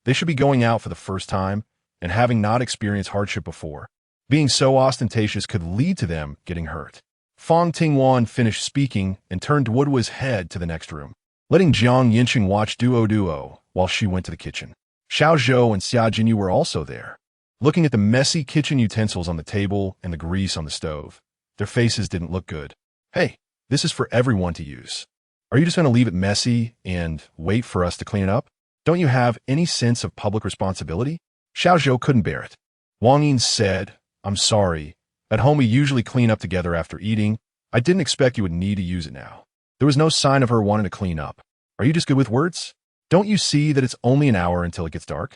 They should be going out for the first time, and having not experienced hardship before. Being so ostentatious could lead to them getting hurt. Fang Tingwan finished speaking and turned Duo's head to the next room, letting Jiang Yancheng watch Duo while she went to the kitchen. Xiao Zhou and Xia Jinyu were also there, looking at the messy kitchen utensils on the table and the grease on the stove. Their faces didn't look good. Hey, this is for everyone to use. Are you just going to leave it messy and wait for us to clean it up? Don't you have any sense of public responsibility? Xiao Zhou couldn't bear it. Wang Yin said, I'm sorry. At home we usually clean up together after eating. I didn't expect you would need to use it now. There was no sign of her wanting to clean up. Are you just good with words? Don't you see that it's only an hour until it gets dark?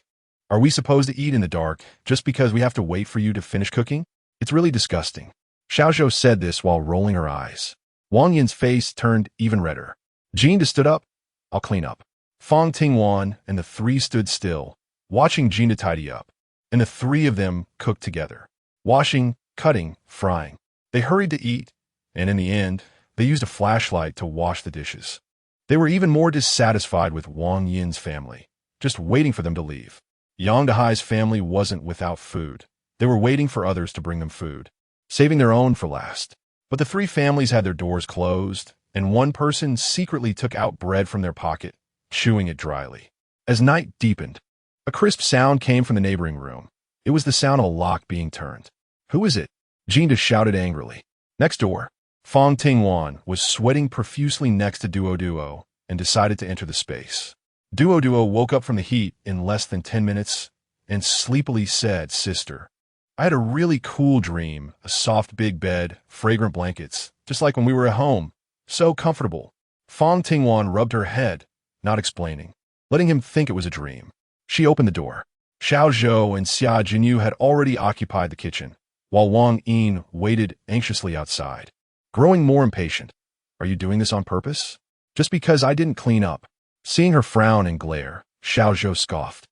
Are we supposed to eat in the dark just because we have to wait for you to finish cooking? It's really disgusting. Xiaozhou said this while rolling her eyes. Wang Yin's face turned even redder. Jinda stood up. I'll clean up. Fang Tingwan and the three stood still, watching Jinda tidy up. And the three of them cooked together. Washing, cutting, frying. They hurried to eat, and in the end, they used a flashlight to wash the dishes. They were even more dissatisfied with Wang Yin's family, just waiting for them to leave. Yang Dehai's family wasn't without food. They were waiting for others to bring them food, saving their own for last. But the three families had their doors closed, and one person secretly took out bread from their pocket, chewing it dryly. As night deepened, a crisp sound came from the neighboring room. It was the sound of a lock being turned. Who is it? Jinda shouted angrily. Next door. Fang Tingwan was sweating profusely next to Duo and decided to enter the space. Duo woke up from the heat in less than 10 minutes and sleepily said, Sister, I had a really cool dream, a soft big bed, fragrant blankets, just like when we were at home. So comfortable. Fang Tingwan rubbed her head, not explaining, letting him think it was a dream. She opened the door. Xiaozhou and Xia Jinyu had already occupied the kitchen, while Wang Yin waited anxiously outside. Growing more impatient. Are you doing this on purpose? Just because I didn't clean up. Seeing her frown and glare, Xiaozhou scoffed.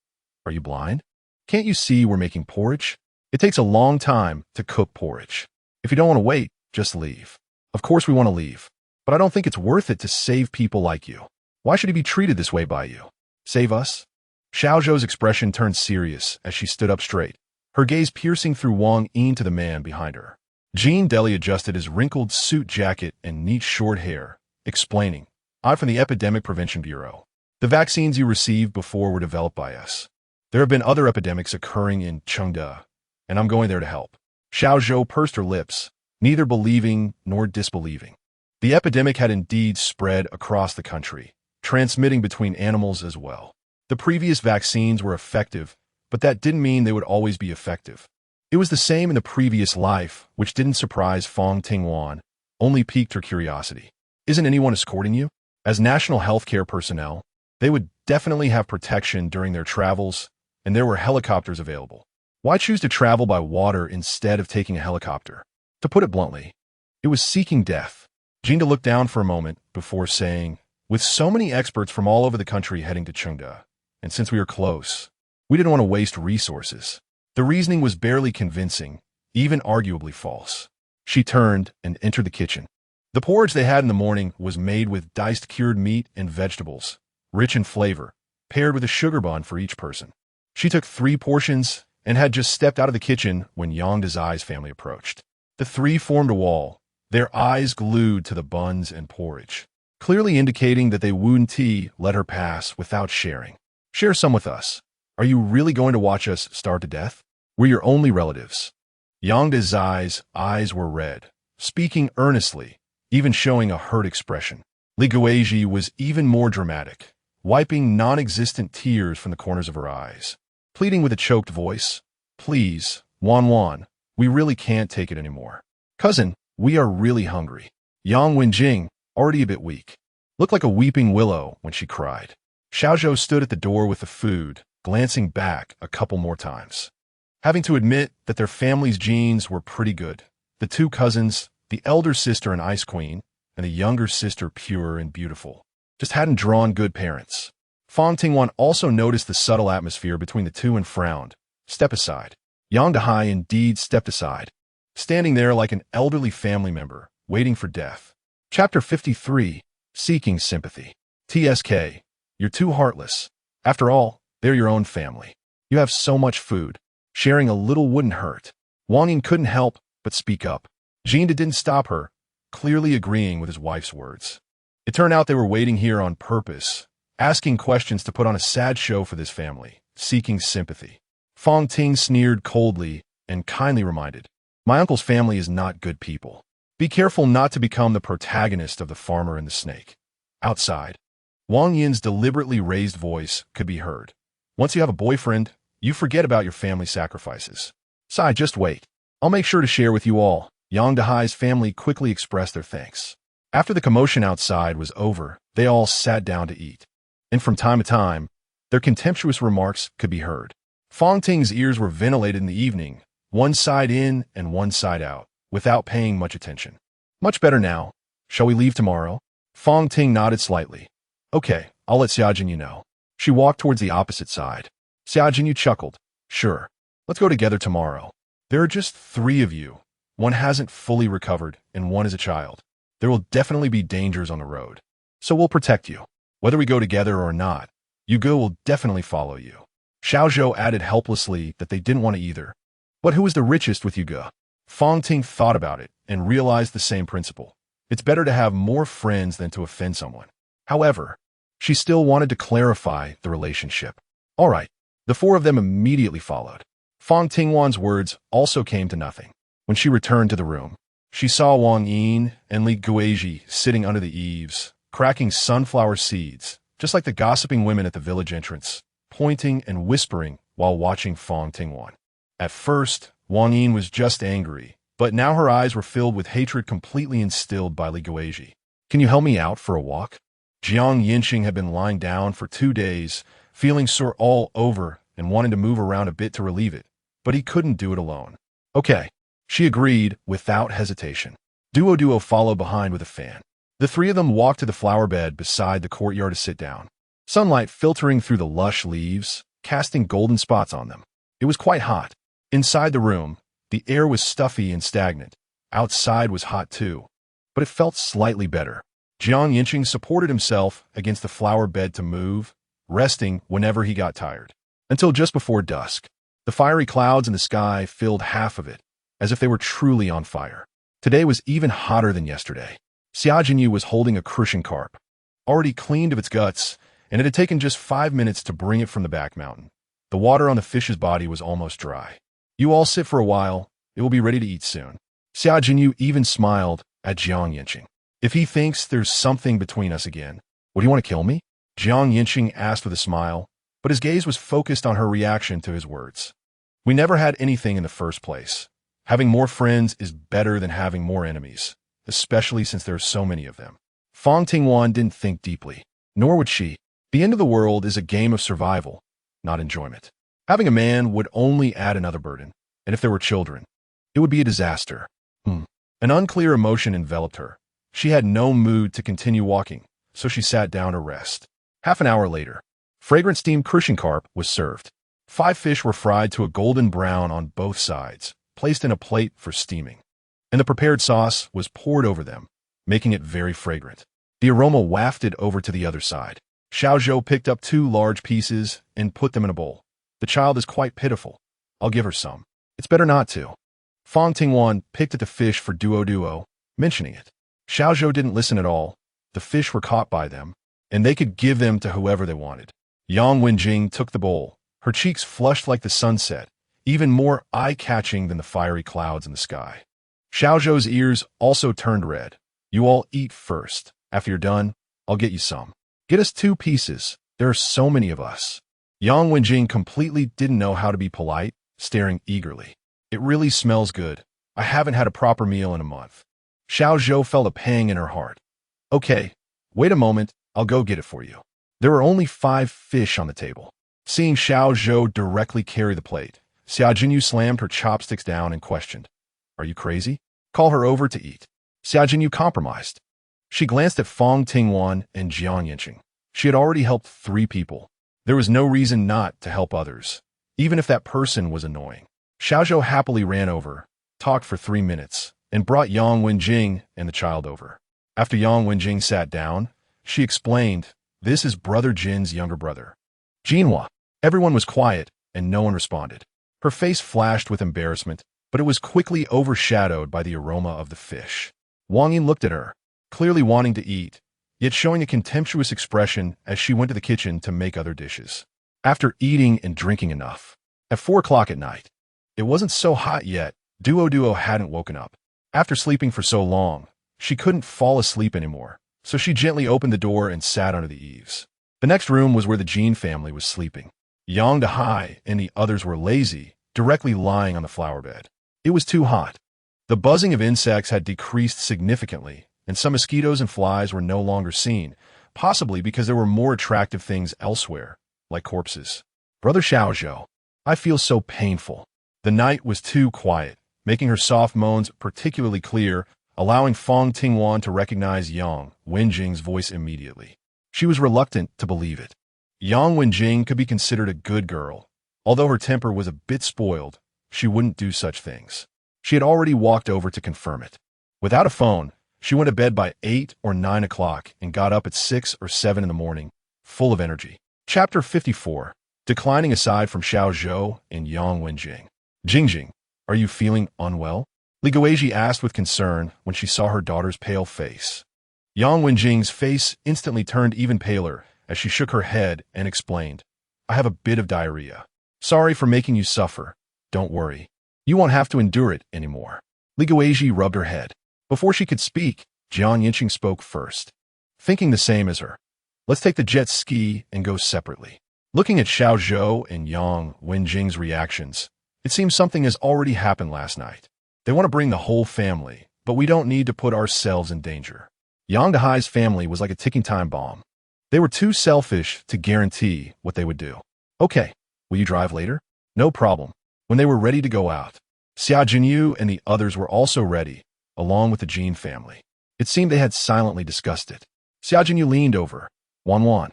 Are you blind? Can't you see we're making porridge? It takes a long time to cook porridge. If you don't want to wait, just leave. Of course we want to leave, but I don't think it's worth it to save people like you. Why should he be treated this way by you? Save us? Xiaozhou's expression turned serious as she stood up straight, her gaze piercing through Wang Yin to the man behind her. Jean Deli adjusted his wrinkled suit jacket and neat short hair, explaining, I'm from the Epidemic Prevention Bureau. The vaccines you received before were developed by us. There have been other epidemics occurring in Chengde, and I'm going there to help. Xiaozhou pursed her lips, neither believing nor disbelieving. The epidemic had indeed spread across the country, transmitting between animals as well. The previous vaccines were effective, but that didn't mean they would always be effective. It was the same in the previous life, which didn't surprise Fang Tingwan, only piqued her curiosity. Isn't anyone escorting you? As national healthcare personnel, they would definitely have protection during their travels, and there were helicopters available. Why choose to travel by water instead of taking a helicopter? To put it bluntly, it was seeking death. Jinda looked down for a moment before saying, with so many experts from all over the country heading to Chengde, and since we were close, we didn't want to waste resources. The reasoning was barely convincing, even arguably false. She turned and entered the kitchen. The porridge they had in the morning was made with diced cured meat and vegetables, rich in flavor, paired with a sugar bun for each person. She took 3 portions and had just stepped out of the kitchen when Yang Dezai's family approached. The three formed a wall, their eyes glued to the buns and porridge, clearly indicating that they wouldn't let her pass without sharing. Share some with us. Are you really going to watch us starve to death? We're your only relatives. Yang Dezai's eyes were red, speaking earnestly, even showing a hurt expression. Li Guizhi was even more dramatic, wiping non-existent tears from the corners of her eyes, pleading with a choked voice, Please, Wan, we really can't take it anymore. Cousin, we are really hungry. Yang Wenjing, already a bit weak, looked like a weeping willow when she cried. Xiaozhou stood at the door with the food, glancing back a couple more times. Having to admit that their family's genes were pretty good. The 2 cousins, the elder sister an ice queen, and the younger sister pure and beautiful, just hadn't drawn good parents. Fang Tingwan also noticed the subtle atmosphere between the 2 and frowned. Step aside. Yang Dehai indeed stepped aside, standing there like an elderly family member, waiting for death. Chapter 53, Seeking Sympathy. TSK, you're too heartless. After all, they're your own family. You have so much food. Sharing a little wouldn't hurt. Wang Yin couldn't help but speak up. Jinda didn't stop her, clearly agreeing with his wife's words. It turned out they were waiting here on purpose, asking questions to put on a sad show for this family, seeking sympathy. Fang Ting sneered coldly and kindly reminded, My uncle's family is not good people. Be careful not to become the protagonist of the farmer and the snake. Outside, Wang Yin's deliberately raised voice could be heard. Once you have a boyfriend, you forget about your family sacrifices. Sai, just wait. I'll make sure to share with you all. Yang Dehai's family quickly expressed their thanks. After the commotion outside was over, they all sat down to eat. And from time to time, their contemptuous remarks could be heard. Fang Ting's ears were ventilated in the evening, one side in and one side out, without paying much attention. Much better now. Shall we leave tomorrow? Fang Ting nodded slightly. Okay, I'll let Xia Jinyu know. She walked towards the opposite side. Xia Jinyu chuckled. Sure. Let's go together tomorrow. There are just 3 of you. One hasn't fully recovered, and one is a child. There will definitely be dangers on the road. So we'll protect you. Whether we go together or not, Yuge will definitely follow you. Xiao Zhou added helplessly that they didn't want to either. But who was the richest with Yuge? Fang Ting thought about it and realized the same principle. It's better to have more friends than to offend someone. However, she still wanted to clarify the relationship. All right. The 4 of them immediately followed. Fang Tingwan's words also came to nothing. When she returned to the room, she saw Wang Yin and Li Guizhi sitting under the eaves, cracking sunflower seeds, just like the gossiping women at the village entrance, pointing and whispering while watching Fang Tingwan. At first, Wang Yin was just angry, but now her eyes were filled with hatred completely instilled by Li Guizhi. Can you help me out for a walk? Jiang Yancheng had been lying down for 2 days, feeling sore all over and wanting to move around a bit to relieve it, but he couldn't do it alone. Okay, she agreed without hesitation. Duo followed behind with a fan. The 3 of them walked to the flower bed beside the courtyard to sit down. Sunlight filtering through the lush leaves, casting golden spots on them. It was quite hot. Inside the room, the air was stuffy and stagnant. Outside was hot too, but it felt slightly better. Jiang Yancheng supported himself against the flower bed to move, resting whenever he got tired. Until just before dusk, the fiery clouds in the sky filled half of it, as if they were truly on fire. Today was even hotter than yesterday. Xia Jinyu was holding a crucian carp, already cleaned of its guts, and it had taken just 5 minutes to bring it from the back mountain. The water on the fish's body was almost dry. You all sit for a while. It will be ready to eat soon. Xia Jinyu even smiled at Jiang Yancheng. If he thinks there's something between us again, would he want to kill me? Jiang Yancheng asked with a smile, but his gaze was focused on her reaction to his words. We never had anything in the first place. Having more friends is better than having more enemies, especially since there are so many of them. Fang Tingwan didn't think deeply, nor would she. The end of the world is a game of survival, not enjoyment. Having a man would only add another burden, and if there were children, it would be a disaster. An unclear emotion enveloped her. She had no mood to continue walking, so she sat down to rest. Half an hour later, fragrant steamed crucian carp was served. 5 fish were fried to a golden brown on both sides, placed in a plate for steaming, and the prepared sauce was poured over them, making it very fragrant. The aroma wafted over to the other side. Xiao Zhou picked up 2 large pieces and put them in a bowl. The child is quite pitiful. I'll give her some. It's better not to. Fang Tingwan picked at the fish for Duo, mentioning it. Xiao Zhou didn't listen at all. The fish were caught by them, and they could give them to whoever they wanted. Yang Wenjing took the bowl, her cheeks flushed like the sunset, even more eye-catching than the fiery clouds in the sky. Xiao Zhou's ears also turned red. You all eat first. After you're done, I'll get you some. Get us 2 pieces. There are so many of us. Yang Wenjing completely didn't know how to be polite, staring eagerly. It really smells good. I haven't had a proper meal in a month. Xiao Zhou felt a pang in her heart. Okay, wait a moment, I'll go get it for you. There were only 5 fish on the table. Seeing Xiao Zhou directly carry the plate, Xia Jinyu slammed her chopsticks down and questioned. Are you crazy? Call her over to eat. Xia Jinyu compromised. She glanced at Fang Tingwan and Jiang Yancheng. She had already helped 3 people. There was no reason not to help others, even if that person was annoying. Xiao Zhou happily ran over, talked for 3 minutes, and brought Yang Wenjing and the child over. After Yang Wenjing sat down, she explained, this is Brother Jin's younger brother. Jinhua. Everyone was quiet, and no one responded. Her face flashed with embarrassment, but it was quickly overshadowed by the aroma of the fish. Wang Yin looked at her, clearly wanting to eat, yet showing a contemptuous expression as she went to the kitchen to make other dishes. After eating and drinking enough, at 4 o'clock at night, it wasn't so hot yet. Duo hadn't woken up. After sleeping for so long, she couldn't fall asleep anymore, so she gently opened the door and sat under the eaves. The next room was where the Jin family was sleeping. Yang Dehai and the others were lazy, directly lying on the flower bed. It was too hot. The buzzing of insects had decreased significantly, and some mosquitoes and flies were no longer seen, possibly because there were more attractive things elsewhere, like corpses. Brother Xiaozhou, I feel so painful. The night was too quiet, making her soft moans particularly clear, allowing Fang Tingwan to recognize Yang Wenjing's voice immediately. She was reluctant to believe it. Yang Wenjing could be considered a good girl. Although her temper was a bit spoiled, she wouldn't do such things. She had already walked over to confirm it. Without a phone, she went to bed by 8 or 9 o'clock and got up at 6 or 7 in the morning, full of energy. Chapter 54. Declining aside from Xiaozhou and Yang Wenjing. Jingjing, are you feeling unwell? Li Guizhi asked with concern when she saw her daughter's pale face. Yang Wenjing's face instantly turned even paler as she shook her head and explained, I have a bit of diarrhea. Sorry for making you suffer. Don't worry. You won't have to endure it anymore. Li Guizhi rubbed her head. Before she could speak, Yancheng spoke first. Thinking the same as her. Let's take the jet ski and go separately. Looking at Xiaozhou and Yang Wenjing's reactions, it seems something has already happened last night. They want to bring the whole family, but we don't need to put ourselves in danger. Yang Dehai's family was like a ticking time bomb. They were too selfish to guarantee what they would do. Okay, will you drive later? No problem. When they were ready to go out, Xia Jinyu and the others were also ready, along with the Jin family. It seemed they had silently discussed it. Xia Jinyu leaned over. Wan,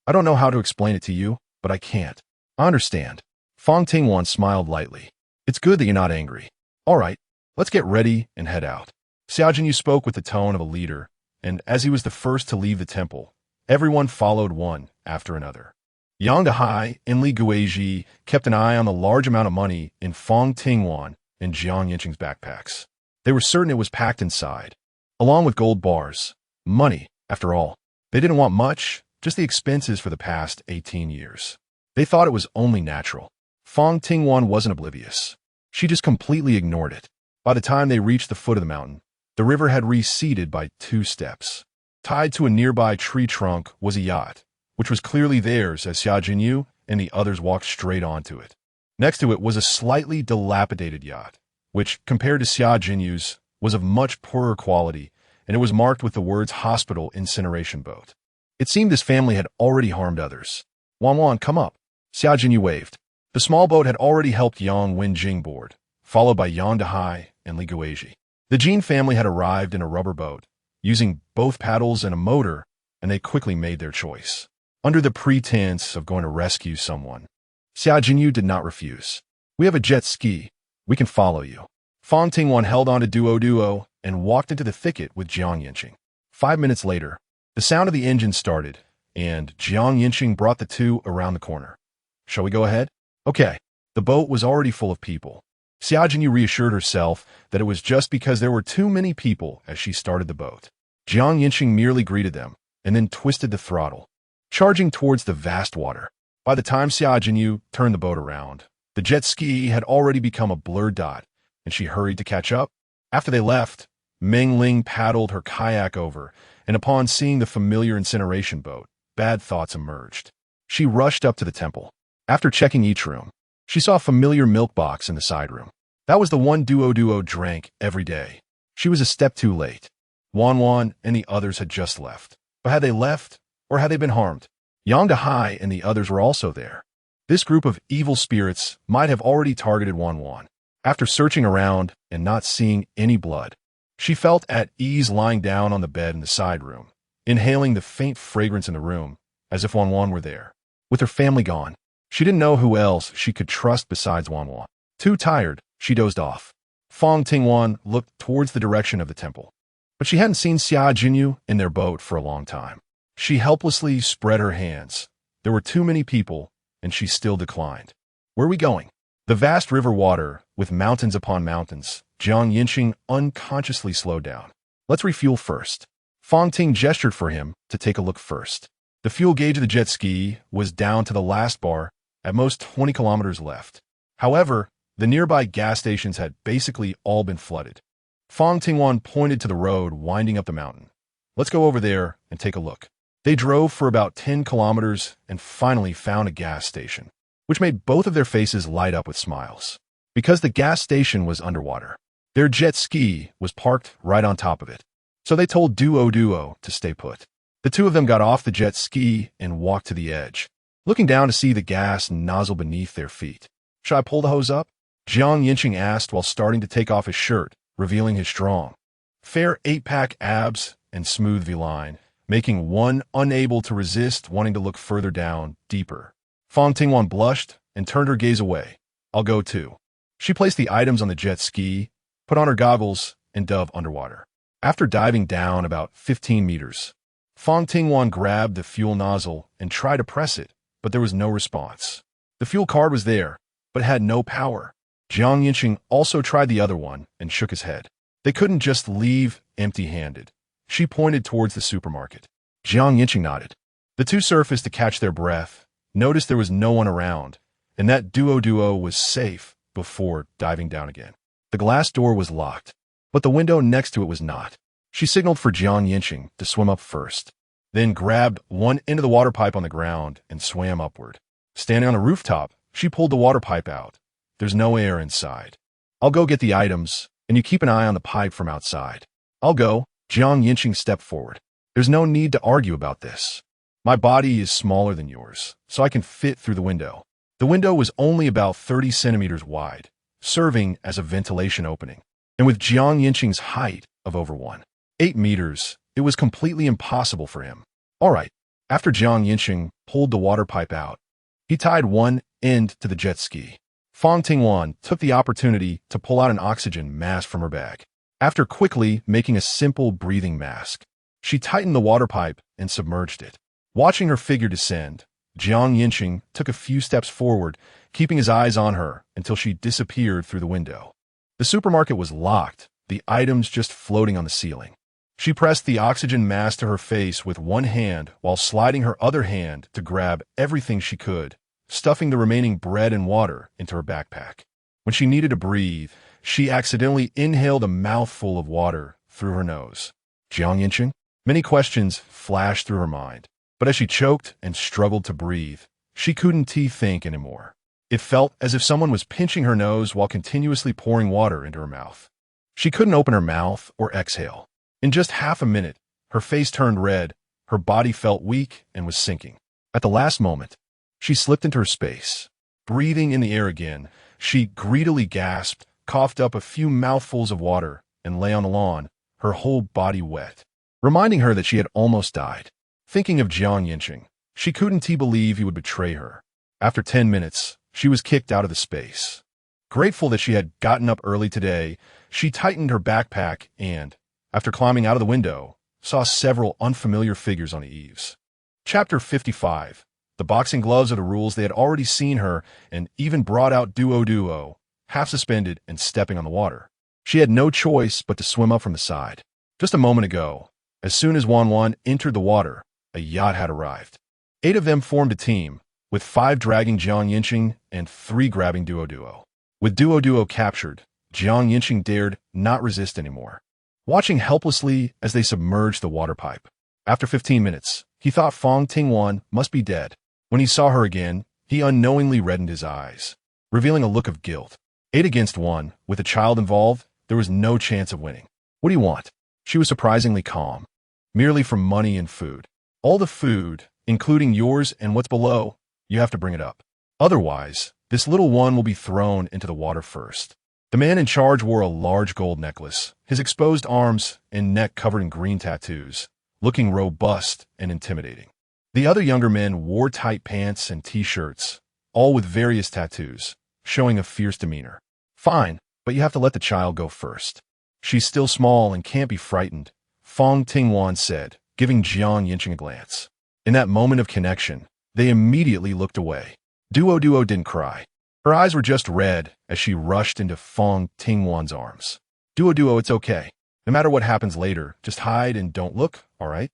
I don't know how to explain it to you, but I can't. I understand. Fang Tingwan smiled lightly. It's good that you're not angry. All right, let's get ready and head out. Xia Jinyu spoke with the tone of a leader, and as he was the first to leave the temple, everyone followed one after another. Yang Dehai and Li Guizhi kept an eye on the large amount of money in Fang Tingwan and Jiang Yancheng's backpacks. They were certain it was packed inside, along with gold bars. Money, after all. They didn't want much, just the expenses for the past 18 years. They thought it was only natural. Fang Tingwan wasn't oblivious. She just completely ignored it. By the time they reached the foot of the mountain, the river had receded by 2 steps. Tied to a nearby tree trunk was a yacht, which was clearly theirs as Xia Jinyu and the others walked straight onto it. Next to it was a slightly dilapidated yacht, which, compared to Xia Jinyu's, was of much poorer quality, and it was marked with the words Hospital Incineration Boat. It seemed this family had already harmed others. Wan, come up. Xia Jinyu waved. The small boat had already helped Yang Wenjing board, followed by Yang Dehai and Li Guizhi. The Jin family had arrived in a rubber boat, using both paddles and a motor, and they quickly made their choice. Under the pretense of going to rescue someone, Xia Jinyu did not refuse. We have a jet ski. We can follow you. Fang Tingwan held on to Duo and walked into the thicket with Jiang Yancheng. 5 minutes later, the sound of the engine started, and Jiang Yancheng brought the two around the corner. Shall we go ahead? Okay. The boat was already full of people. Xia Jinyu reassured herself that it was just because there were too many people as she started the boat. Jiang Yancheng merely greeted them, and then twisted the throttle, charging towards the vast water. By the time Xia Jinyu turned the boat around, the jet ski had already become a blurred dot, and she hurried to catch up. After they left, Meng Ling paddled her kayak over, and upon seeing the familiar incineration boat, bad thoughts emerged. She rushed up to the temple. After checking each room, she saw a familiar milk box in the side room. That was the one Duo drank every day. She was a step too late. Wan and the others had just left. But had they left, or had they been harmed? Yang Dehai and the others were also there. This group of evil spirits might have already targeted Wan. After searching around and not seeing any blood, she felt at ease lying down on the bed in the side room, inhaling the faint fragrance in the room, as if Wan were there. With her family gone, she didn't know who else she could trust besides Wan. Too tired, she dozed off. Fang Tingwan looked towards the direction of the temple, but she hadn't seen Xia Jinyu in their boat for a long time. She helplessly spread her hands. There were too many people, and she still declined. Where are we going? The vast river water, with mountains upon mountains. Jiang Yancheng unconsciously slowed down. Let's refuel first. Fang Ting gestured for him to take a look first. The fuel gauge of the jet ski was down to the last bar, at most 20 kilometers left. However, the nearby gas stations had basically all been flooded. Fang Tingwan pointed to the road winding up the mountain. Let's go over there and take a look. They drove for about 10 kilometers and finally found a gas station, which made both of their faces light up with smiles. Because the gas station was underwater, their jet ski was parked right on top of it. So they told Duo to stay put. The two of them got off the jet ski and walked to the edge, looking down to see the gas nozzle beneath their feet. Should I pull the hose up? Yancheng asked while starting to take off his shirt, revealing his strong, fair 8-pack abs and smooth V-line, making one unable to resist wanting to look further down, deeper. Fang Tingwan blushed and turned her gaze away. I'll go too. She placed the items on the jet ski, put on her goggles, and dove underwater. After diving down about 15 meters, Fang Tingwan grabbed the fuel nozzle and tried to press it, but there was no response. The fuel card was there, but had no power. Yancheng also tried the other one and shook his head. They couldn't just leave empty-handed. She pointed towards the supermarket. Yancheng nodded. The two surfaced to catch their breath, noticed there was no one around, and that Duo was safe before diving down again. The glass door was locked, but the window next to it was not. She signaled for Yancheng to swim up first, then grabbed one end of the water pipe on the ground and swam upward. Standing on a rooftop, she pulled the water pipe out. There's no air inside. I'll go get the items, and you keep an eye on the pipe from outside. I'll go. Yancheng stepped forward. There's no need to argue about this. My body is smaller than yours, so I can fit through the window. The window was only about 30 centimeters wide, serving as a ventilation opening. And with Yancheng's height of over 8 meters, it was completely impossible for him. All right. After Yancheng pulled the water pipe out, he tied one end to the jet ski. Fang Tingwan took the opportunity to pull out an oxygen mask from her bag. After quickly making a simple breathing mask, she tightened the water pipe and submerged it. Watching her figure descend, Yancheng took a few steps forward, keeping his eyes on her until she disappeared through the window. The supermarket was locked, the items just floating on the ceiling. She pressed the oxygen mask to her face with one hand while sliding her other hand to grab everything she could, stuffing the remaining bread and water into her backpack. When she needed to breathe, she accidentally inhaled a mouthful of water through her nose. Yancheng? Many questions flashed through her mind, but as she choked and struggled to breathe, she couldn't think anymore. It felt as if someone was pinching her nose while continuously pouring water into her mouth. She couldn't open her mouth or exhale. In just half a minute, her face turned red, her body felt weak and was sinking. At the last moment, she slipped into her space. Breathing in the air again, she greedily gasped, coughed up a few mouthfuls of water, and lay on the lawn, her whole body wet, reminding her that she had almost died. Thinking of Yancheng, she couldn't believe he would betray her. After 10 minutes, she was kicked out of the space. Grateful that she had gotten up early today, she tightened her backpack and, after climbing out of the window, saw several unfamiliar figures on the eaves. Chapter 55. The boxing gloves are the rules. They had already seen her and even brought out Duo, half suspended and stepping on the water. She had no choice but to swim up from the side. Just a moment ago, as soon as Wan entered the water, a yacht had arrived. 8 of them formed a team, with 5 dragging Yancheng and 3 grabbing Duo. With Duo captured, Yancheng dared not resist anymore, watching helplessly as they submerged the water pipe. After 15 minutes, he thought Fang Tingwan must be dead. When he saw her again, he unknowingly reddened his eyes, revealing a look of guilt. 8 against 1, with a child involved, there was no chance of winning. What do you want? She was surprisingly calm. Merely for money and food. All the food, including yours and what's below, you have to bring it up. Otherwise, this little one will be thrown into the water first. The man in charge wore a large gold necklace, his exposed arms and neck covered in green tattoos, looking robust and intimidating. The other younger men wore tight pants and t-shirts, all with various tattoos, showing a fierce demeanor. Fine, but you have to let the child go first. She's still small and can't be frightened, Fang Tingwan said, giving Yancheng a glance. In that moment of connection, they immediately looked away. Duo didn't cry. Her eyes were just red as she rushed into Fang Tingwan's arms. Duo, it's okay. No matter what happens later, just hide and don't look, all right?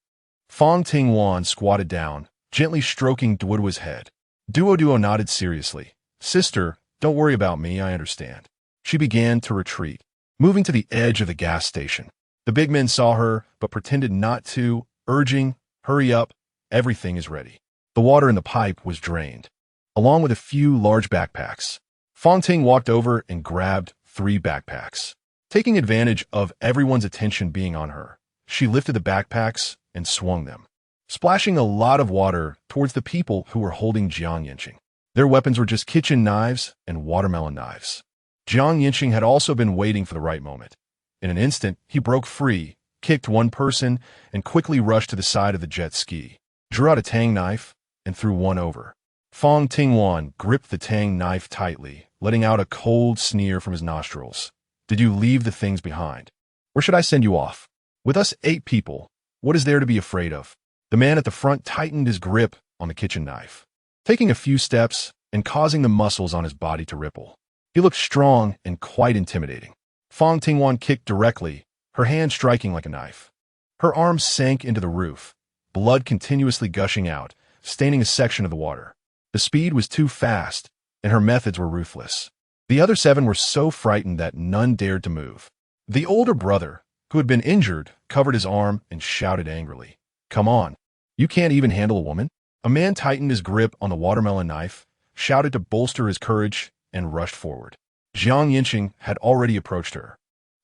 Fang Tingwan squatted down, gently stroking Duo's head. Duo nodded seriously. Sister, don't worry about me, I understand. She began to retreat, moving to the edge of the gas station. The big men saw her, but pretended not to, urging, hurry up, everything is ready. The water in the pipe was drained, along with a few large backpacks. Fang Ting walked over and grabbed 3 backpacks. Taking advantage of everyone's attention being on her, She lifted the backpacks and swung them, splashing a lot of water towards the people who were holding Jiang Yancheng. Their weapons were just kitchen knives and watermelon knives. Jiang Yancheng had also been waiting for the right moment. In an instant, he broke free, kicked one person, and quickly rushed to the side of the jet ski, drew out a Tang knife, and threw one over. Fang Tingwan gripped the Tang knife tightly, letting out a cold sneer from his nostrils. Did you leave the things behind? Where should I send you off? With us 8 people, what is there to be afraid of? The man at the front tightened his grip on the kitchen knife, taking a few steps and causing the muscles on his body to ripple. He looked strong and quite intimidating. Fang Tingwan kicked directly, her hand striking like a knife. Her arms sank into the roof, blood continuously gushing out, staining a section of the water. The speed was too fast, and her methods were ruthless. The other 7 were so frightened that none dared to move. The older brother, who had been injured, covered his arm and shouted angrily, "Come on, you can't even handle a woman?" A man tightened his grip on the watermelon knife, shouted to bolster his courage, and rushed forward. Jiang Yancheng had already approached her,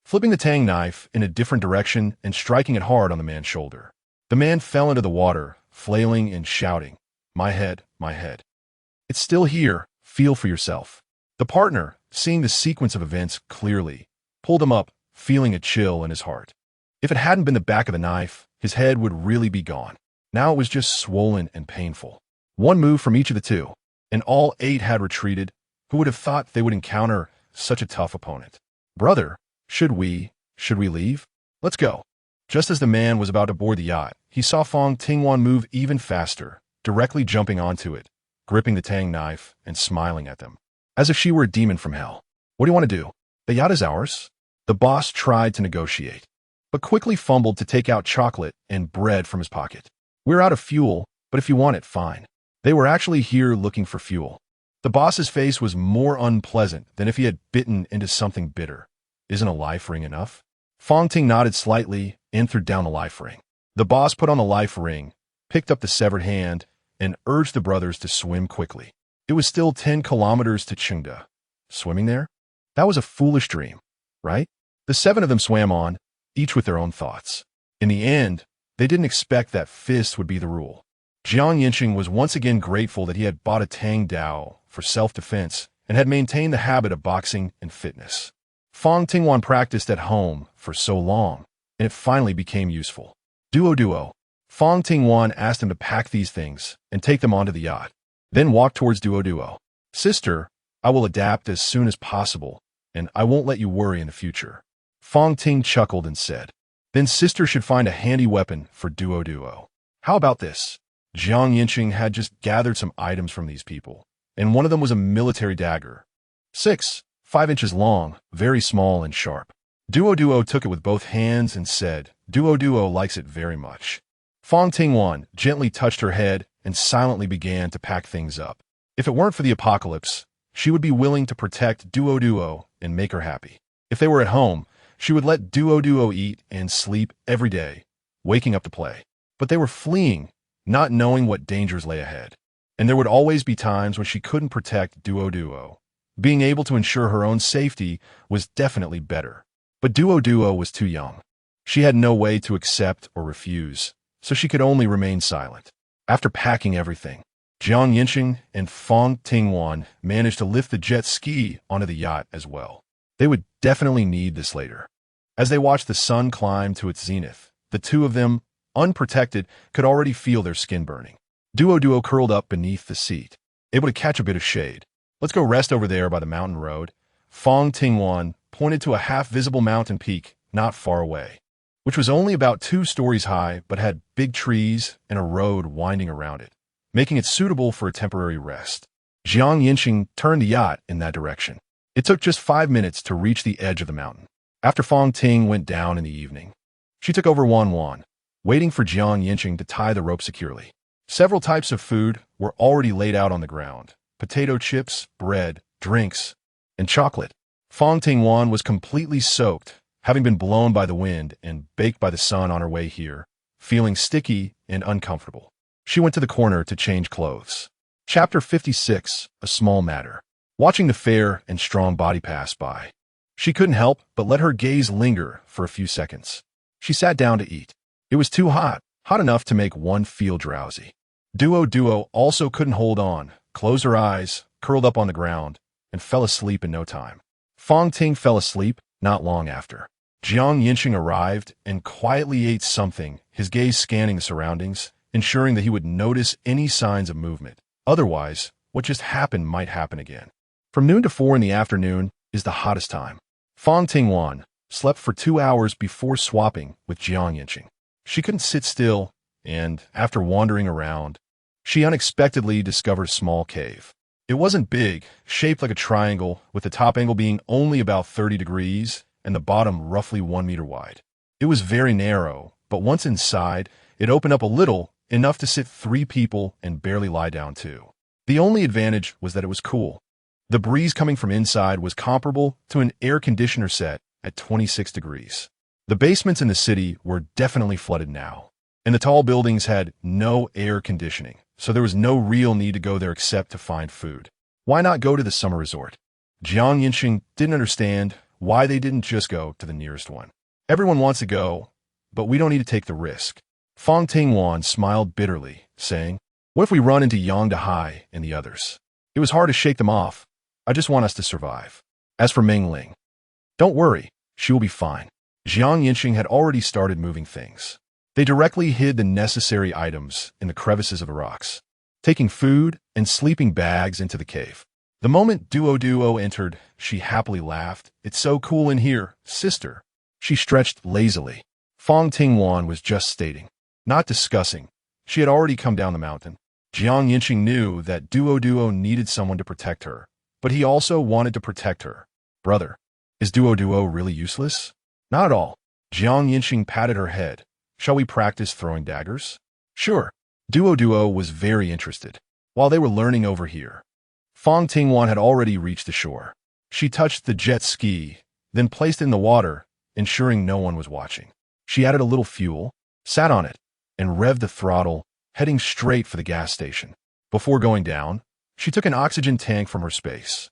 flipping the Tang knife in a different direction and striking it hard on the man's shoulder. The man fell into the water, flailing and shouting, my head, my head. It's still here, feel for yourself." The partner, seeing the sequence of events clearly, pulled him up, feeling a chill in his heart. If it hadn't been the back of the knife, his head would really be gone. Now it was just swollen and painful. One move from each of the 2, and all 8 had retreated. Who would have thought they would encounter such a tough opponent? "Brother, should we leave? Let's go." Just as the man was about to board the yacht, he saw Fang Tingwan move even faster, directly jumping onto it, gripping the Tang knife and smiling at them, as if she were a demon from hell. "What do you want to do? The yacht is ours." The boss tried to negotiate, but quickly fumbled to take out chocolate and bread from his pocket. "We're out of fuel, but if you want it, fine." They were actually here looking for fuel. The boss's face was more unpleasant than if he had bitten into something bitter. "Isn't a life ring enough?" Fang Ting nodded slightly and threw down the life ring. The boss put on the life ring, picked up the severed hand, and urged the brothers to swim quickly. It was still 10 kilometers to Chengda. Swimming there? That was a foolish dream, right? The 7 of them swam on, each with their own thoughts. In the end, they didn't expect that fist would be the rule. Jiang Yancheng was once again grateful that he had bought a Tang Dao for self-defense and had maintained the habit of boxing and fitness. Fang Tingwan practiced at home for so long, and it finally became useful. Duo. Fang Tingwan asked him to pack these things and take them onto the yacht, then walk towards Duo. "Sister, I will adapt as soon as possible, and I won't let you worry in the future." Fang Ting chuckled and said, "Then sister should find a handy weapon for Duo. How about this?" Jiang Yancheng had just gathered some items from these people, and one of them was a military dagger. 5 inches long, very small and sharp. Duo took it with both hands and said, Duo likes it very much. Fang Tingwan gently touched her head and silently began to pack things up. If it weren't for the apocalypse, she would be willing to protect Duo and make her happy. If they were at home, she would let Duo eat and sleep every day, waking up to play. But they were fleeing, not knowing what dangers lay ahead. And there would always be times when she couldn't protect Duo. Being able to ensure her own safety was definitely better. But Duo was too young. She had no way to accept or refuse, so she could only remain silent. After packing everything, Jiang Yancheng and Fang Tingwan managed to lift the jet ski onto the yacht as well. They would definitely need this later. As they watched the sun climb to its zenith, the 2 of them, unprotected, could already feel their skin burning. Duo curled up beneath the seat, able to catch a bit of shade. "Let's go rest over there by the mountain road." Fang Tingwan pointed to a half-visible mountain peak not far away, which was only about 2 stories high but had big trees and a road winding around it, making it suitable for a temporary rest. Jiang Yancheng turned the yacht in that direction. It took just 5 minutes to reach the edge of the mountain. After Fang Ting went down in the evening, she took over Wan, waiting for Jiang Yancheng to tie the rope securely. Several types of food were already laid out on the ground: potato chips, bread, drinks, and chocolate. Fang Tingwan was completely soaked, having been blown by the wind and baked by the sun on her way here, feeling sticky and uncomfortable. She went to the corner to change clothes. Chapter 56, A Small Matter. Watching the fair and strong body pass by, she couldn't help but let her gaze linger for a few seconds. She sat down to eat. It was too hot, hot enough to make one feel drowsy. Duo also couldn't hold on, closed her eyes, curled up on the ground, and fell asleep in no time. Fang Ting fell asleep not long after. Yancheng arrived and quietly ate something, his gaze scanning the surroundings, ensuring that he would notice any signs of movement. Otherwise, what just happened might happen again. From noon to 4 in the afternoon is the hottest time. Fang Tingwan slept for 2 hours before swapping with Yancheng. She couldn't sit still, and after wandering around, she unexpectedly discovered a small cave. It wasn't big, shaped like a triangle, with the top angle being only about 30 degrees and the bottom roughly 1 meter wide. It was very narrow, but once inside, it opened up a little, enough to sit 3 people and barely lie down too. The only advantage was that it was cool. The breeze coming from inside was comparable to an air conditioner set at 26 degrees. The basements in the city were definitely flooded now, and the tall buildings had no air conditioning, so there was no real need to go there except to find food. Why not go to the summer resort? Yancheng didn't understand why they didn't just go to the nearest one. Everyone wants to go, but we don't need to take the risk. Fang Tingwan smiled bitterly, saying, "What if we run into Yang Dahai and the others? It was hard to shake them off. I just want us to survive. As for Meng Ling, don't worry, she will be fine." Yancheng had already started moving things. They directly hid the necessary items in the crevices of the rocks, taking food and sleeping bags into the cave. The moment Duo entered, she happily laughed. "It's so cool in here, sister." She stretched lazily. Fang Tingwan was just stating, not discussing. She had already come down the mountain. Yancheng knew that Duo needed someone to protect her, but he also wanted to protect her. "Brother, is Duo really useless?" "Not at all." Yancheng patted her head. "Shall we practice throwing daggers?" "Sure." Duo was very interested. While they were learning over here, Fang Tingwan had already reached the shore. She touched the jet ski, then placed it in the water, ensuring no one was watching. She added a little fuel, sat on it, and revved the throttle, heading straight for the gas station. Before going down, she took an oxygen tank from her space.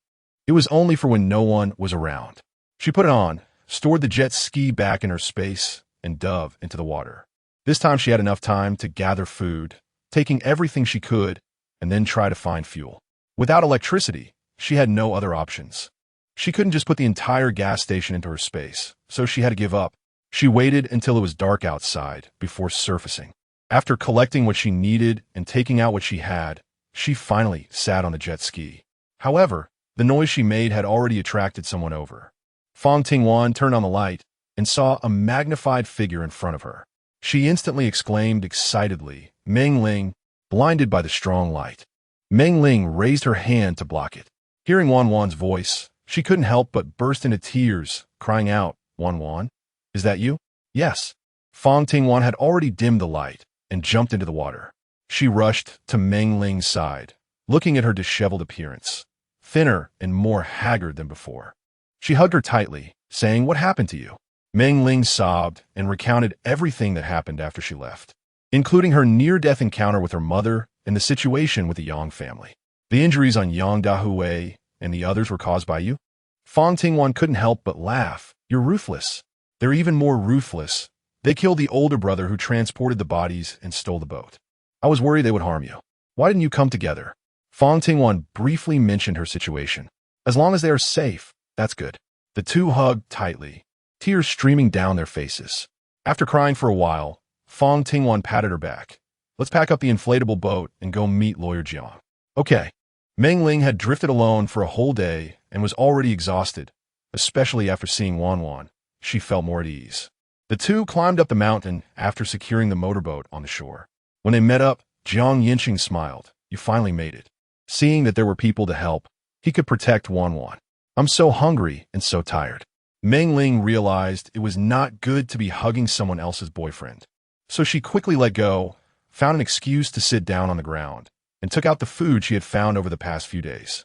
It was only for when no one was around. She put it on, stored the jet ski back in her space, and dove into the water. This time she had enough time to gather food, taking everything she could, and then try to find fuel. Without electricity, she had no other options. She couldn't just put the entire gas station into her space, so she had to give up. She waited until it was dark outside before surfacing. After collecting what she needed and taking out what she had, she finally sat on the jet ski. However, the noise she made had already attracted someone over. Fang Tingwan turned on the light and saw a magnified figure in front of her. She instantly exclaimed excitedly, "Meng Ling," blinded by the strong light. Meng Ling raised her hand to block it. Hearing Wan's voice, she couldn't help but burst into tears, crying out, "Wan, is that you?" "Yes." Fang Tingwan had already dimmed the light and jumped into the water. She rushed to Meng Ling's side, looking at her disheveled appearance, thinner and more haggard than before. She hugged her tightly, saying, "What happened to you?" Meng Ling sobbed and recounted everything that happened after she left, including her near-death encounter with her mother and the situation with the Yang family. "The injuries on Yang Dahui and the others were caused by you?" Fang Tingwan couldn't help but laugh. "You're ruthless." "They're even more ruthless. They killed the older brother who transported the bodies and stole the boat. I was worried they would harm you. Why didn't you come together?" Fang Tingwan briefly mentioned her situation. "As long as they are safe, that's good." The two hugged tightly, tears streaming down their faces. After crying for a while, Fang Tingwan patted her back. "Let's pack up the inflatable boat and go meet Lawyer Jiang." "Okay." Meng Ling had drifted alone for a whole day and was already exhausted, especially after seeing Wan. She felt more at ease. The two climbed up the mountain after securing the motorboat on the shore. When they met up, Yancheng smiled. "You finally made it." Seeing that there were people to help, he could protect Wan. "I'm so hungry and so tired." Meng Ling realized it was not good to be hugging someone else's boyfriend. So she quickly let go, found an excuse to sit down on the ground, and took out the food she had found over the past few days.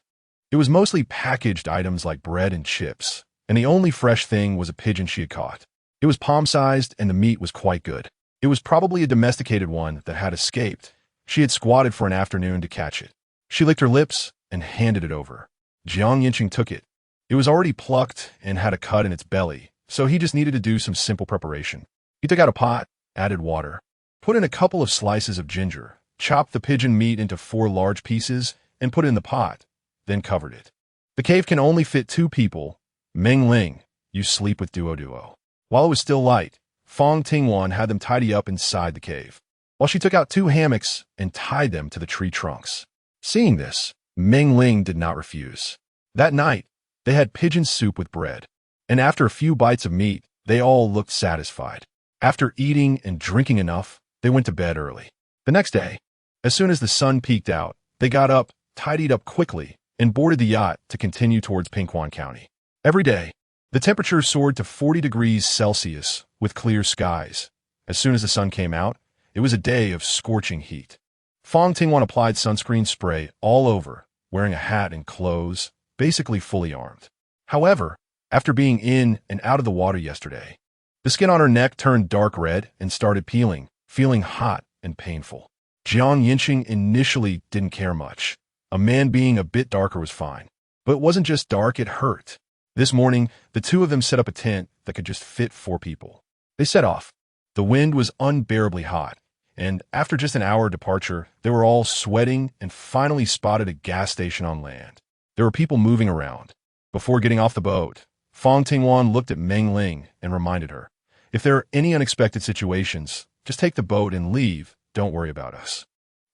It was mostly packaged items like bread and chips, and the only fresh thing was a pigeon she had caught. It was palm-sized and the meat was quite good. It was probably a domesticated one that had escaped. She had squatted for an afternoon to catch it. She licked her lips and handed it over. Yancheng took it. It was already plucked and had a cut in its belly, so he just needed to do some simple preparation. He took out a pot, added water, put in a couple of slices of ginger, chopped the pigeon meat into 4 large pieces, and put it in the pot, then covered it. The cave can only fit 2 people. Meng Ling, you sleep with Duo. While it was still light, Fang Tingwan had them tidy up inside the cave, while she took out 2 hammocks and tied them to the tree trunks. Seeing this, Meng Ling did not refuse. That night, they had pigeon soup with bread, and after a few bites of meat, they all looked satisfied. After eating and drinking enough, they went to bed early. The next day, as soon as the sun peeked out, they got up, tidied up quickly, and boarded the yacht to continue towards Pingquan County. Every day, the temperature soared to 40 degrees Celsius with clear skies. As soon as the sun came out, it was a day of scorching heat. Fang Tingwan applied sunscreen spray all over, wearing a hat and clothes, basically fully armed. However, after being in and out of the water yesterday, the skin on her neck turned dark red and started peeling, feeling hot and painful. Yancheng initially didn't care much. A man being a bit darker was fine. But it wasn't just dark, it hurt. This morning, the 2 of them set up a tent that could just fit 4 people. They set off. The wind was unbearably hot, and after just an hour departure, they were all sweating and finally spotted a gas station on land. There were people moving around. Before getting off the boat, Fang Tingwan looked at Meng Ling and reminded her, if there are any unexpected situations, just take the boat and leave. Don't worry about us.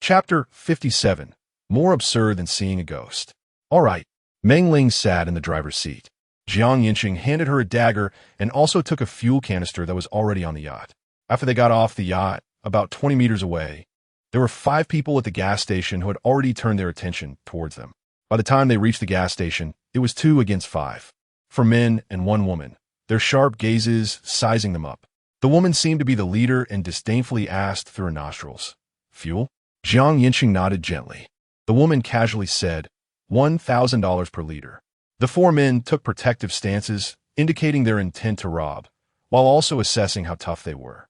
Chapter 57. More absurd than seeing a ghost. All right. Meng Ling sat in the driver's seat. Yancheng handed her a dagger and also took a fuel canister that was already on the yacht. After they got off the yacht, about 20 meters away, there were 5 people at the gas station who had already turned their attention towards them. By the time they reached the gas station, it was 2 against 5. 4 men and 1 woman, their sharp gazes sizing them up. The woman seemed to be the leader and disdainfully asked through her nostrils, "Fuel?" Yancheng nodded gently. The woman casually said, $1,000 per liter. The 4 men took protective stances, indicating their intent to rob, while also assessing how tough they were.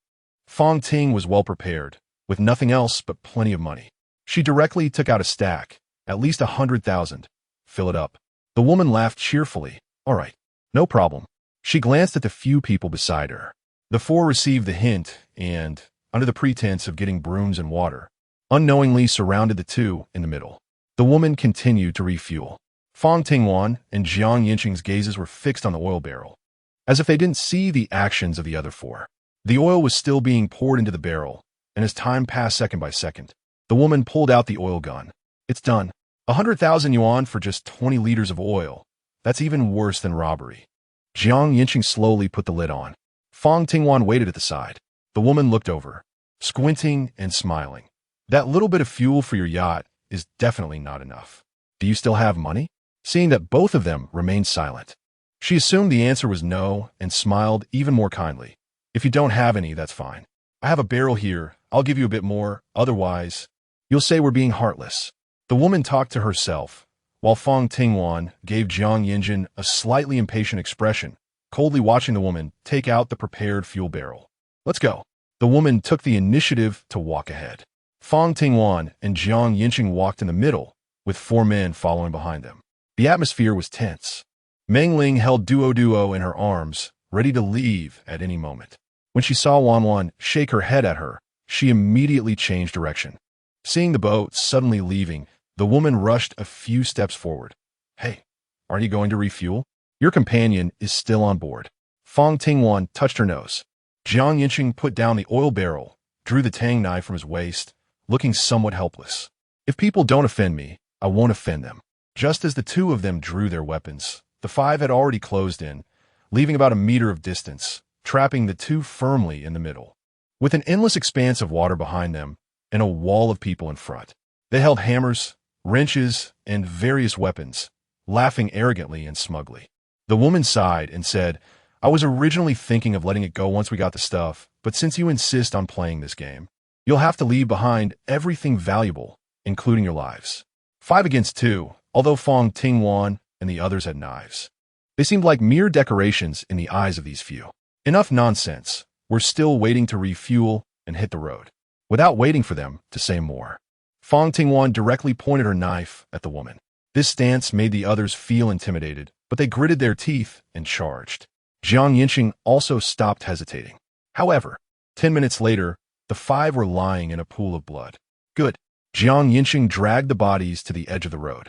Fang Ting was well prepared, with nothing else but plenty of money. She directly took out a stack, at least 100,000. Fill it up. The woman laughed cheerfully. All right, no problem. She glanced at the few people beside her. The 4 received the hint and, under the pretense of getting brooms and water, unknowingly surrounded the 2 in the middle. The woman continued to refuel. Fang Tingwan and Yancheng's gazes were fixed on the oil barrel, as if they didn't see the actions of the other 4. The oil was still being poured into the barrel, and as time passed second by second, the woman pulled out the oil gun. It's done. 100,000 yuan for just 20 liters of oil. That's even worse than robbery. Yancheng slowly put the lid on. Fang Tingwan waited at the side. The woman looked over, squinting and smiling. That little bit of fuel for your yacht is definitely not enough. Do you still have money? Seeing that both of them remained silent, she assumed the answer was no and smiled even more kindly. If you don't have any, that's fine. I have a barrel here. I'll give you a bit more. Otherwise, you'll say we're being heartless. The woman talked to herself, while Fang Tingwan gave Yancheng a slightly impatient expression, coldly watching the woman take out the prepared fuel barrel. Let's go. The woman took the initiative to walk ahead. Fang Tingwan and Yancheng walked in the middle, with 4 men following behind them. The atmosphere was tense. Meng Ling held Duo in her arms, ready to leave at any moment. When she saw Wan shake her head at her, she immediately changed direction. Seeing the boat suddenly leaving, the woman rushed a few steps forward. Hey, aren't you going to refuel? Your companion is still on board. Fang Tingwan touched her nose. Yancheng put down the oil barrel, drew the Tang knife from his waist, looking somewhat helpless. If people don't offend me, I won't offend them. Just as the 2 of them drew their weapons, the 5 had already closed in, leaving about a meter of distance, trapping the 2 firmly in the middle. With an endless expanse of water behind them and a wall of people in front, they held hammers, wrenches, and various weapons, laughing arrogantly and smugly. The woman sighed and said, I was originally thinking of letting it go once we got the stuff, but since you insist on playing this game, you'll have to leave behind everything valuable, including your lives. 5 against 2, although Fang Tingwan and the others had knives. They seemed like mere decorations in the eyes of these few. Enough nonsense. We're still waiting to refuel and hit the road. Without waiting for them to say more, Fang Tingwan directly pointed her knife at the woman. This stance made the others feel intimidated, but they gritted their teeth and charged. Yancheng also stopped hesitating. However, 10 minutes later, the 5 were lying in a pool of blood. Good. Jiang Yancheng dragged the bodies to the edge of the road.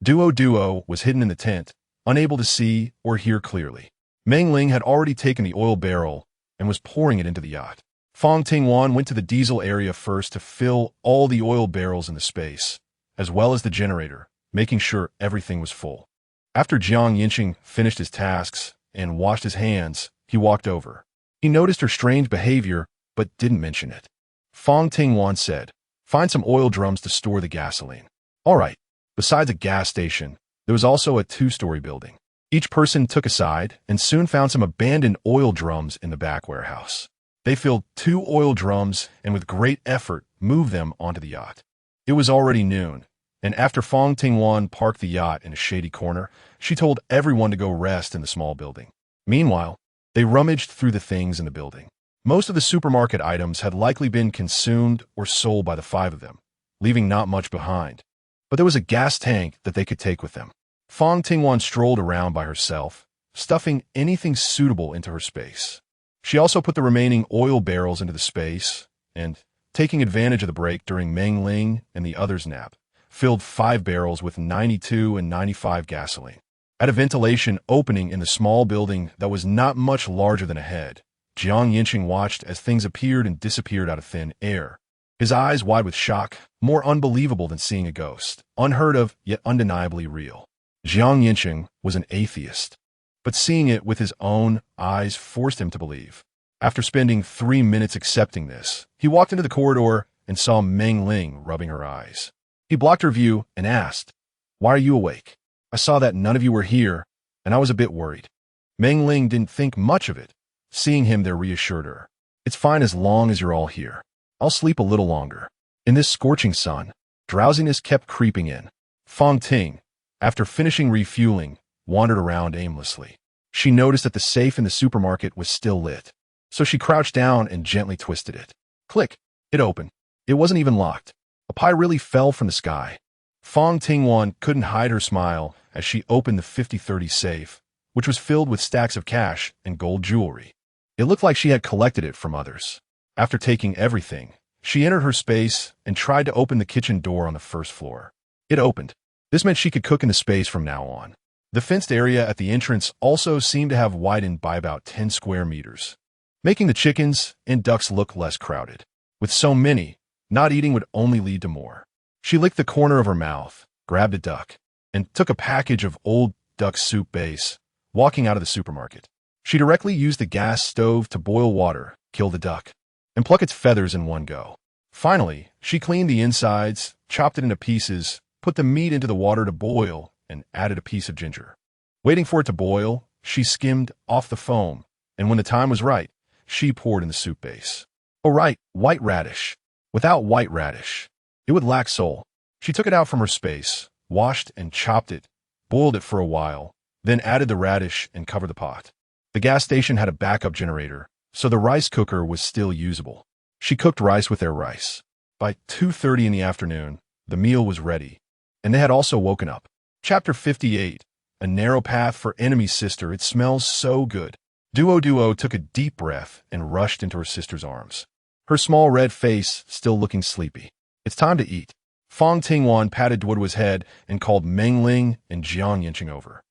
Duo was hidden in the tent, unable to see or hear clearly. Meng Ling had already taken the oil barrel and was pouring it into the yacht. Fang Tingwan went to the diesel area first to fill all the oil barrels in the space, as well as the generator, making sure everything was full. After Jiang Yancheng finished his tasks and washed his hands, he walked over. He noticed her strange behavior, but didn't mention it. Fang Tingwan said, "Find some oil drums to store the gasoline." All right. Besides a gas station, there was also a 2-story building. Each person took a side and soon found some abandoned oil drums in the back warehouse. They filled 2 oil drums and with great effort moved them onto the yacht. It was already noon, and after Fang Tingwan parked the yacht in a shady corner, she told everyone to go rest in the small building. Meanwhile, they rummaged through the things in the building. Most of the supermarket items had likely been consumed or sold by the 5 of them, leaving not much behind. But there was a gas tank that they could take with them. Fang Tingwan strolled around by herself, stuffing anything suitable into her space. She also put the remaining oil barrels into the space and, taking advantage of the break during Meng Ling and the others' nap, filled 5 barrels with 92 and 95 gasoline. At a ventilation opening in the small building that was not much larger than a head, Jiang Yancheng watched as things appeared and disappeared out of thin air. His eyes wide with shock, more unbelievable than seeing a ghost, unheard of yet undeniably real. Jiang Yancheng was an atheist, but seeing it with his own eyes forced him to believe. After spending 3 minutes accepting this, he walked into the corridor and saw Meng Ling rubbing her eyes. He blocked her view and asked, "Why are you awake? I saw that none of you were here, and I was a bit worried." Meng Ling didn't think much of it. Seeing him there reassured her. "It's fine as long as you're all here. I'll sleep a little longer." In this scorching sun, drowsiness kept creeping in. Fang Ting, after finishing refueling, wandered around aimlessly. She noticed that the safe in the supermarket was still lit, so she crouched down and gently twisted it. Click! It opened. It wasn't even locked. A pie really fell from the sky. Fang Tingwan couldn't hide her smile as she opened the 50/30 safe, which was filled with stacks of cash and gold jewelry. It looked like she had collected it from others. After taking everything, she entered her space and tried to open the kitchen door on the first floor. It opened. This meant she could cook in the space from now on. The fenced area at the entrance also seemed to have widened by about 10 square meters, making the chickens and ducks look less crowded. With so many, not eating would only lead to more. She licked the corner of her mouth, grabbed a duck, and took a package of old duck soup base, walking out of the supermarket. She directly used the gas stove to boil water, kill the duck, and pluck its feathers in one go. Finally, she cleaned the insides, chopped it into pieces, put the meat into the water to boil, and added a piece of ginger. Waiting for it to boil, she skimmed off the foam, and when the time was right, she poured in the soup base. Oh right, white radish. Without white radish, it would lack soul. She took it out from her space, washed and chopped it, boiled it for a while, then added the radish and covered the pot. The gas station had a backup generator, so the rice cooker was still usable. She cooked rice with their rice. By 2:30 in the afternoon, the meal was ready, and they had also woken up. Chapter 58, A Narrow Path for Enemy Sister. It smells so good. Duo took a deep breath and rushed into her sister's arms, her small red face still looking sleepy. It's time to eat. Fang Tingwan patted Duo's head and called Meng Ling and Jiang Yancheng over.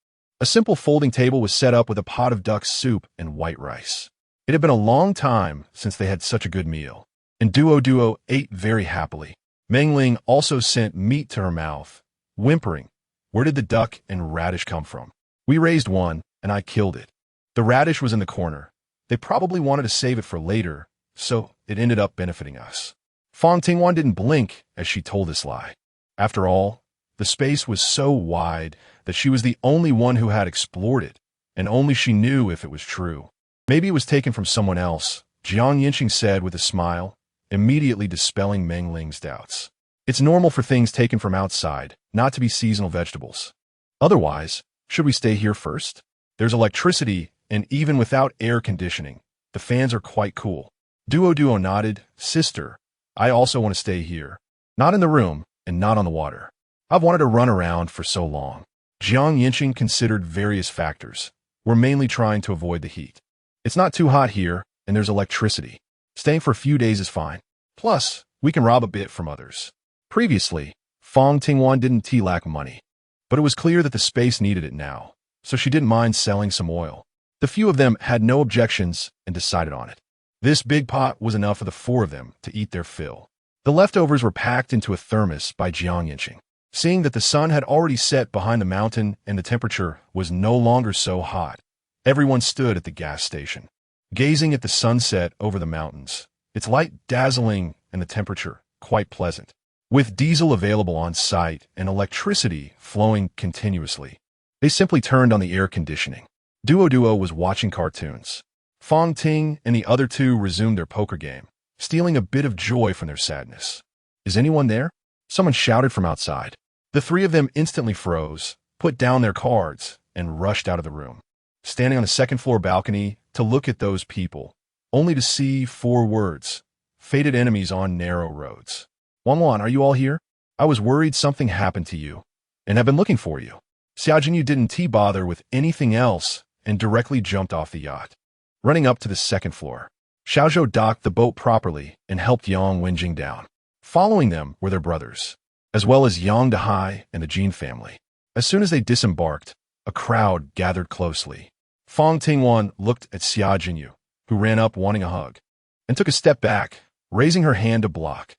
A simple folding table was set up with a pot of duck soup and white rice. It had been a long time since they had such a good meal, and Duo ate very happily. Meng Ling also sent meat to her mouth, whimpering, "Where did the duck and radish come from? We raised one, and I killed it." The radish was in the corner. They probably wanted to save it for later, so it ended up benefiting us. Fang Tingwan didn't blink as she told this lie. After all, the space was so wide that she was the only one who had explored it, and only she knew if it was true. Maybe it was taken from someone else, Jiang Yancheng said with a smile, immediately dispelling Meng Ling's doubts. It's normal for things taken from outside not to be seasonal vegetables. Otherwise, should we stay here first? There's electricity, and even without air conditioning, the fans are quite cool. Duo nodded. "Sister, I also want to stay here. Not in the room, and not on the water. I've wanted to run around for so long." Jiang Yancheng considered various factors. We're mainly trying to avoid the heat. It's not too hot here, and there's electricity. Staying for a few days is fine. Plus, we can rob a bit from others. Previously, Fang Tingwan didn't lack money, but it was clear that the space needed it now, so she didn't mind selling some oil. The few of them had no objections and decided on it. This big pot was enough for the four of them to eat their fill. The leftovers were packed into a thermos by Yancheng. Seeing that the sun had already set behind the mountain and the temperature was no longer so hot, everyone stood at the gas station, gazing at the sunset over the mountains, its light dazzling and the temperature quite pleasant. With diesel available on site and electricity flowing continuously, they simply turned on the air conditioning. Duo was watching cartoons. Fang Ting and the other two resumed their poker game, stealing a bit of joy from their sadness. "Is anyone there?" Someone shouted from outside. The three of them instantly froze, put down their cards, and rushed out of the room, standing on the second-floor balcony to look at those people, only to see 4 words: "Fated enemies on narrow roads." "Wanwan, are you all here? I was worried something happened to you, and have been looking for you." Xiaojinyu didn't bother with anything else and directly jumped off the yacht. Running up to the second floor, Xiaozhou docked the boat properly and helped Yang Wenjing down. Following them were their brothers, as well as Yang Dehai and the Jin family. As soon as they disembarked, a crowd gathered closely. Fang Tingwan looked at Xiaojinyu, who ran up wanting a hug, and took a step back, raising her hand to block.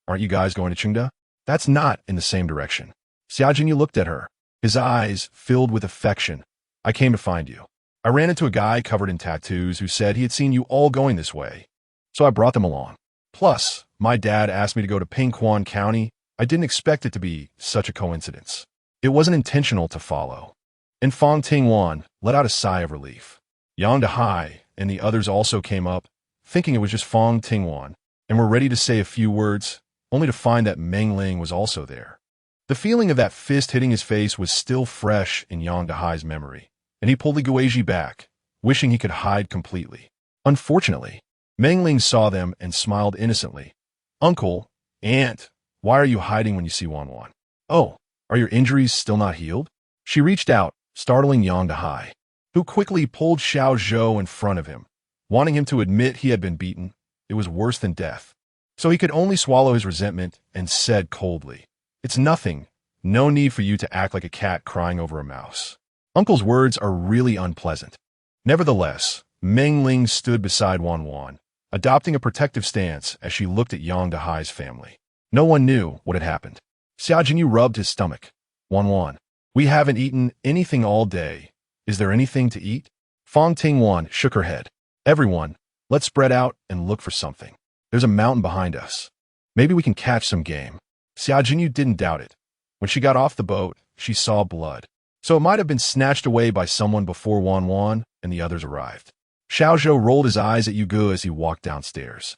"Aren't you guys going to Chengda?" "That's not in the same direction." Xiaojinyu looked at her, his eyes filled with affection. "I came to find you. I ran into a guy covered in tattoos who said he had seen you all going this way, so I brought them along. Plus, my dad asked me to go to Pingquan County. I didn't expect it to be such a coincidence. It wasn't intentional to follow." And Fang Tingwan let out a sigh of relief. Yang Dehai and the others also came up, thinking it was just Fang Tingwan, and were ready to say a few words, only to find that Meng Ling was also there. The feeling of that fist hitting his face was still fresh in Yang Dehai's memory, and he pulled the Guizhi back, wishing he could hide completely. Unfortunately, Meng Ling saw them and smiled innocently. "Uncle, Aunt, why are you hiding when you see Wanwan? Oh, are your injuries still not healed?" She reached out, startling Yang Dehai, who quickly pulled Xiao Zhou in front of him, wanting him to admit he had been beaten. It was worse than death. So he could only swallow his resentment and said coldly, "It's nothing. No need for you to act like a cat crying over a mouse." Uncle's words are really unpleasant. Nevertheless, Meng Ling stood beside Wanwan, adopting a protective stance as she looked at Yang Dehai's family. No one knew what had happened. Xiaojinyu rubbed his stomach. "Wanwan, we haven't eaten anything all day. Is there anything to eat?" Fang Tingwan shook her head. "Everyone, let's spread out and look for something. There's a mountain behind us. Maybe we can catch some game." Xiaojinyu didn't doubt it. When she got off the boat, she saw blood. So it might have been snatched away by someone before Wanwan and the others arrived. Xiao Zhou rolled his eyes at Yugu as he walked downstairs,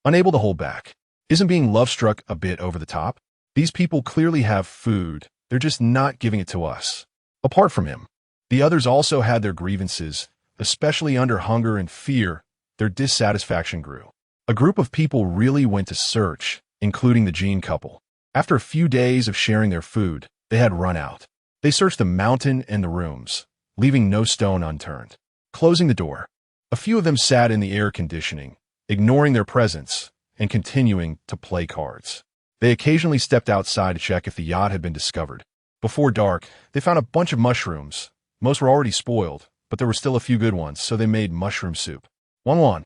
unable to hold back. Isn't being love-struck a bit over the top? These people clearly have food. They're just not giving it to us. Apart from him, the others also had their grievances, especially under hunger and fear. Their dissatisfaction grew. A group of people really went to search, including the Jean couple. After a few days of sharing their food, they had run out. They searched the mountain and the rooms, leaving no stone unturned. Closing the door, a few of them sat in the air conditioning, ignoring their presence and continuing to play cards. They occasionally stepped outside to check if the yacht had been discovered. Before dark, they found a bunch of mushrooms. Most were already spoiled, but there were still a few good ones, so they made mushroom soup. "Wanwan,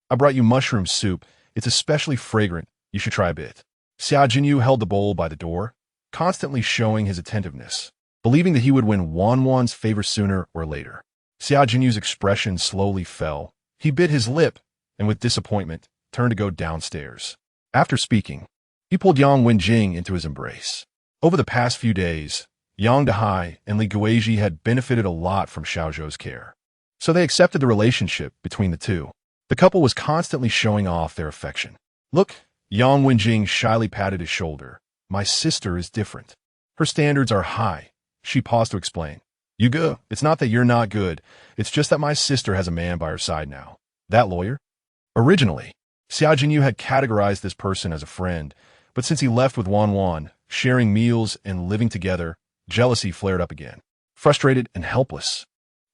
I brought you mushroom soup. It's especially fragrant. You should try a bit." Xiaojinyu held the bowl by the door, constantly showing his attentiveness, believing that he would win Wanwan's favor sooner or later. Xiaojinyu's expression slowly fell. He bit his lip, and with disappointment, turned to go downstairs. After speaking, he pulled Yang Wenjing into his embrace. Over the past few days, Yang Dehai and Li Guizhi had benefited a lot from Xiao Zhou's care, so they accepted the relationship between the two. The couple was constantly showing off their affection. "Look," Yang Wenjing shyly patted his shoulder. "My sister is different. Her standards are high." She paused to explain. "Yugu, it's not that you're not good. It's just that my sister has a man by her side now." "That lawyer?" Originally, Xiaojinyu had categorized this person as a friend, but since he left with Wanwan, sharing meals and living together, jealousy flared up again. Frustrated and helpless,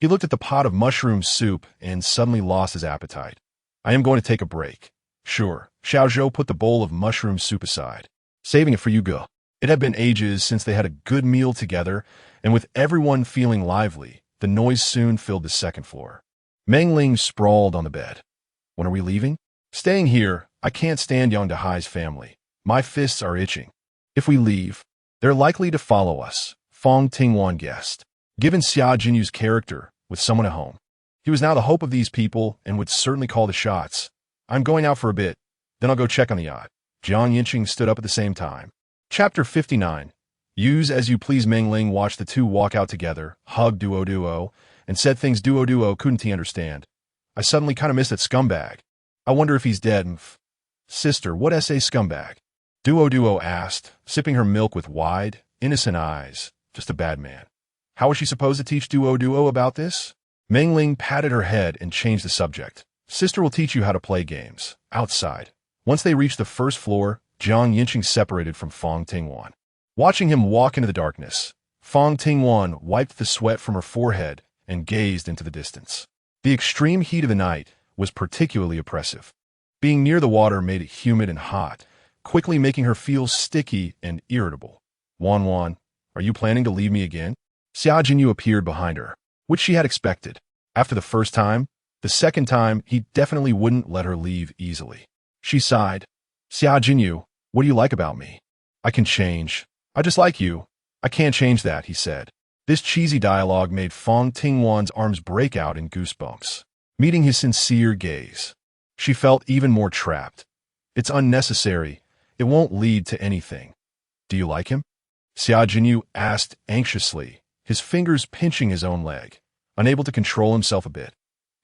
he looked at the pot of mushroom soup and suddenly lost his appetite. "I am going to take a break. Sure, Xiao Zhou put the bowl of mushroom soup aside, saving it for you, Ge. It had been ages since they had a good meal together, and with everyone feeling lively, the noise soon filled the second floor. Meng Ling sprawled on the bed. When are we leaving? Staying here. I can't stand Yang Dehai's family. My fists are itching. If we leave, they're likely to follow us, Fang Tingwan guessed. Given Xia Jinyu's character, with someone at home, he was now the hope of these people and would certainly call the shots. I'm going out for a bit, then I'll go check on the yacht. Jiang Yancheng stood up at the same time. Chapter 59. Use as you please. Meng Ling watched the two walk out together, hugged Duo, and said things Duo couldn't he understand. I suddenly kind of miss that scumbag. I wonder if he's dead. Sister, what SA scumbag? Duo asked, sipping her milk with wide, innocent eyes. Just a bad man. How was she supposed to teach Duo about this? Meng Ling patted her head and changed the subject. Sister will teach you how to play games. Outside. Once they reached the first floor, Jiang Yancheng separated from Fang Tingwan. Watching him walk into the darkness, Fang Tingwan wiped the sweat from her forehead and gazed into the distance. The extreme heat of the night was particularly oppressive. Being near the water made it humid and hot, quickly making her feel sticky and irritable. Wan, are you planning to leave me again? Xia Jinyu appeared behind her, which she had expected. After the first time, the second time, he definitely wouldn't let her leave easily. She sighed. Xia Jinyu, what do you like about me? I can change. I just like you. I can't change that, he said. This cheesy dialogue made Fang Tingwan's arms break out in goosebumps. Meeting his sincere gaze, she felt even more trapped. It's unnecessary. It won't lead to anything. Do you like him? Xia Jinyu asked anxiously, his fingers pinching his own leg, unable to control himself a bit.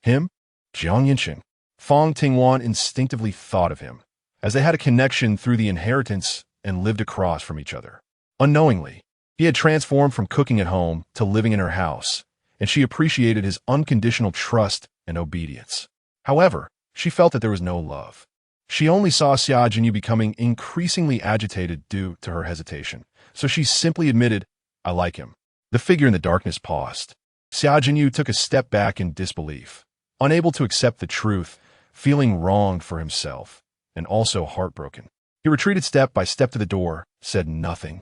Him? Jiang Yancheng. Fang Tingwan instinctively thought of him, as they had a connection through the inheritance and lived across from each other. Unknowingly, he had transformed from cooking at home to living in her house, and she appreciated his unconditional trust and obedience. However, she felt that there was no love. She only saw Xia Jinyu becoming increasingly agitated due to her hesitation, so she simply admitted, I like him. The figure in the darkness paused. Xia Jinyu took a step back in disbelief, unable to accept the truth, feeling wronged for himself, and also heartbroken. He retreated step by step to the door, said nothing,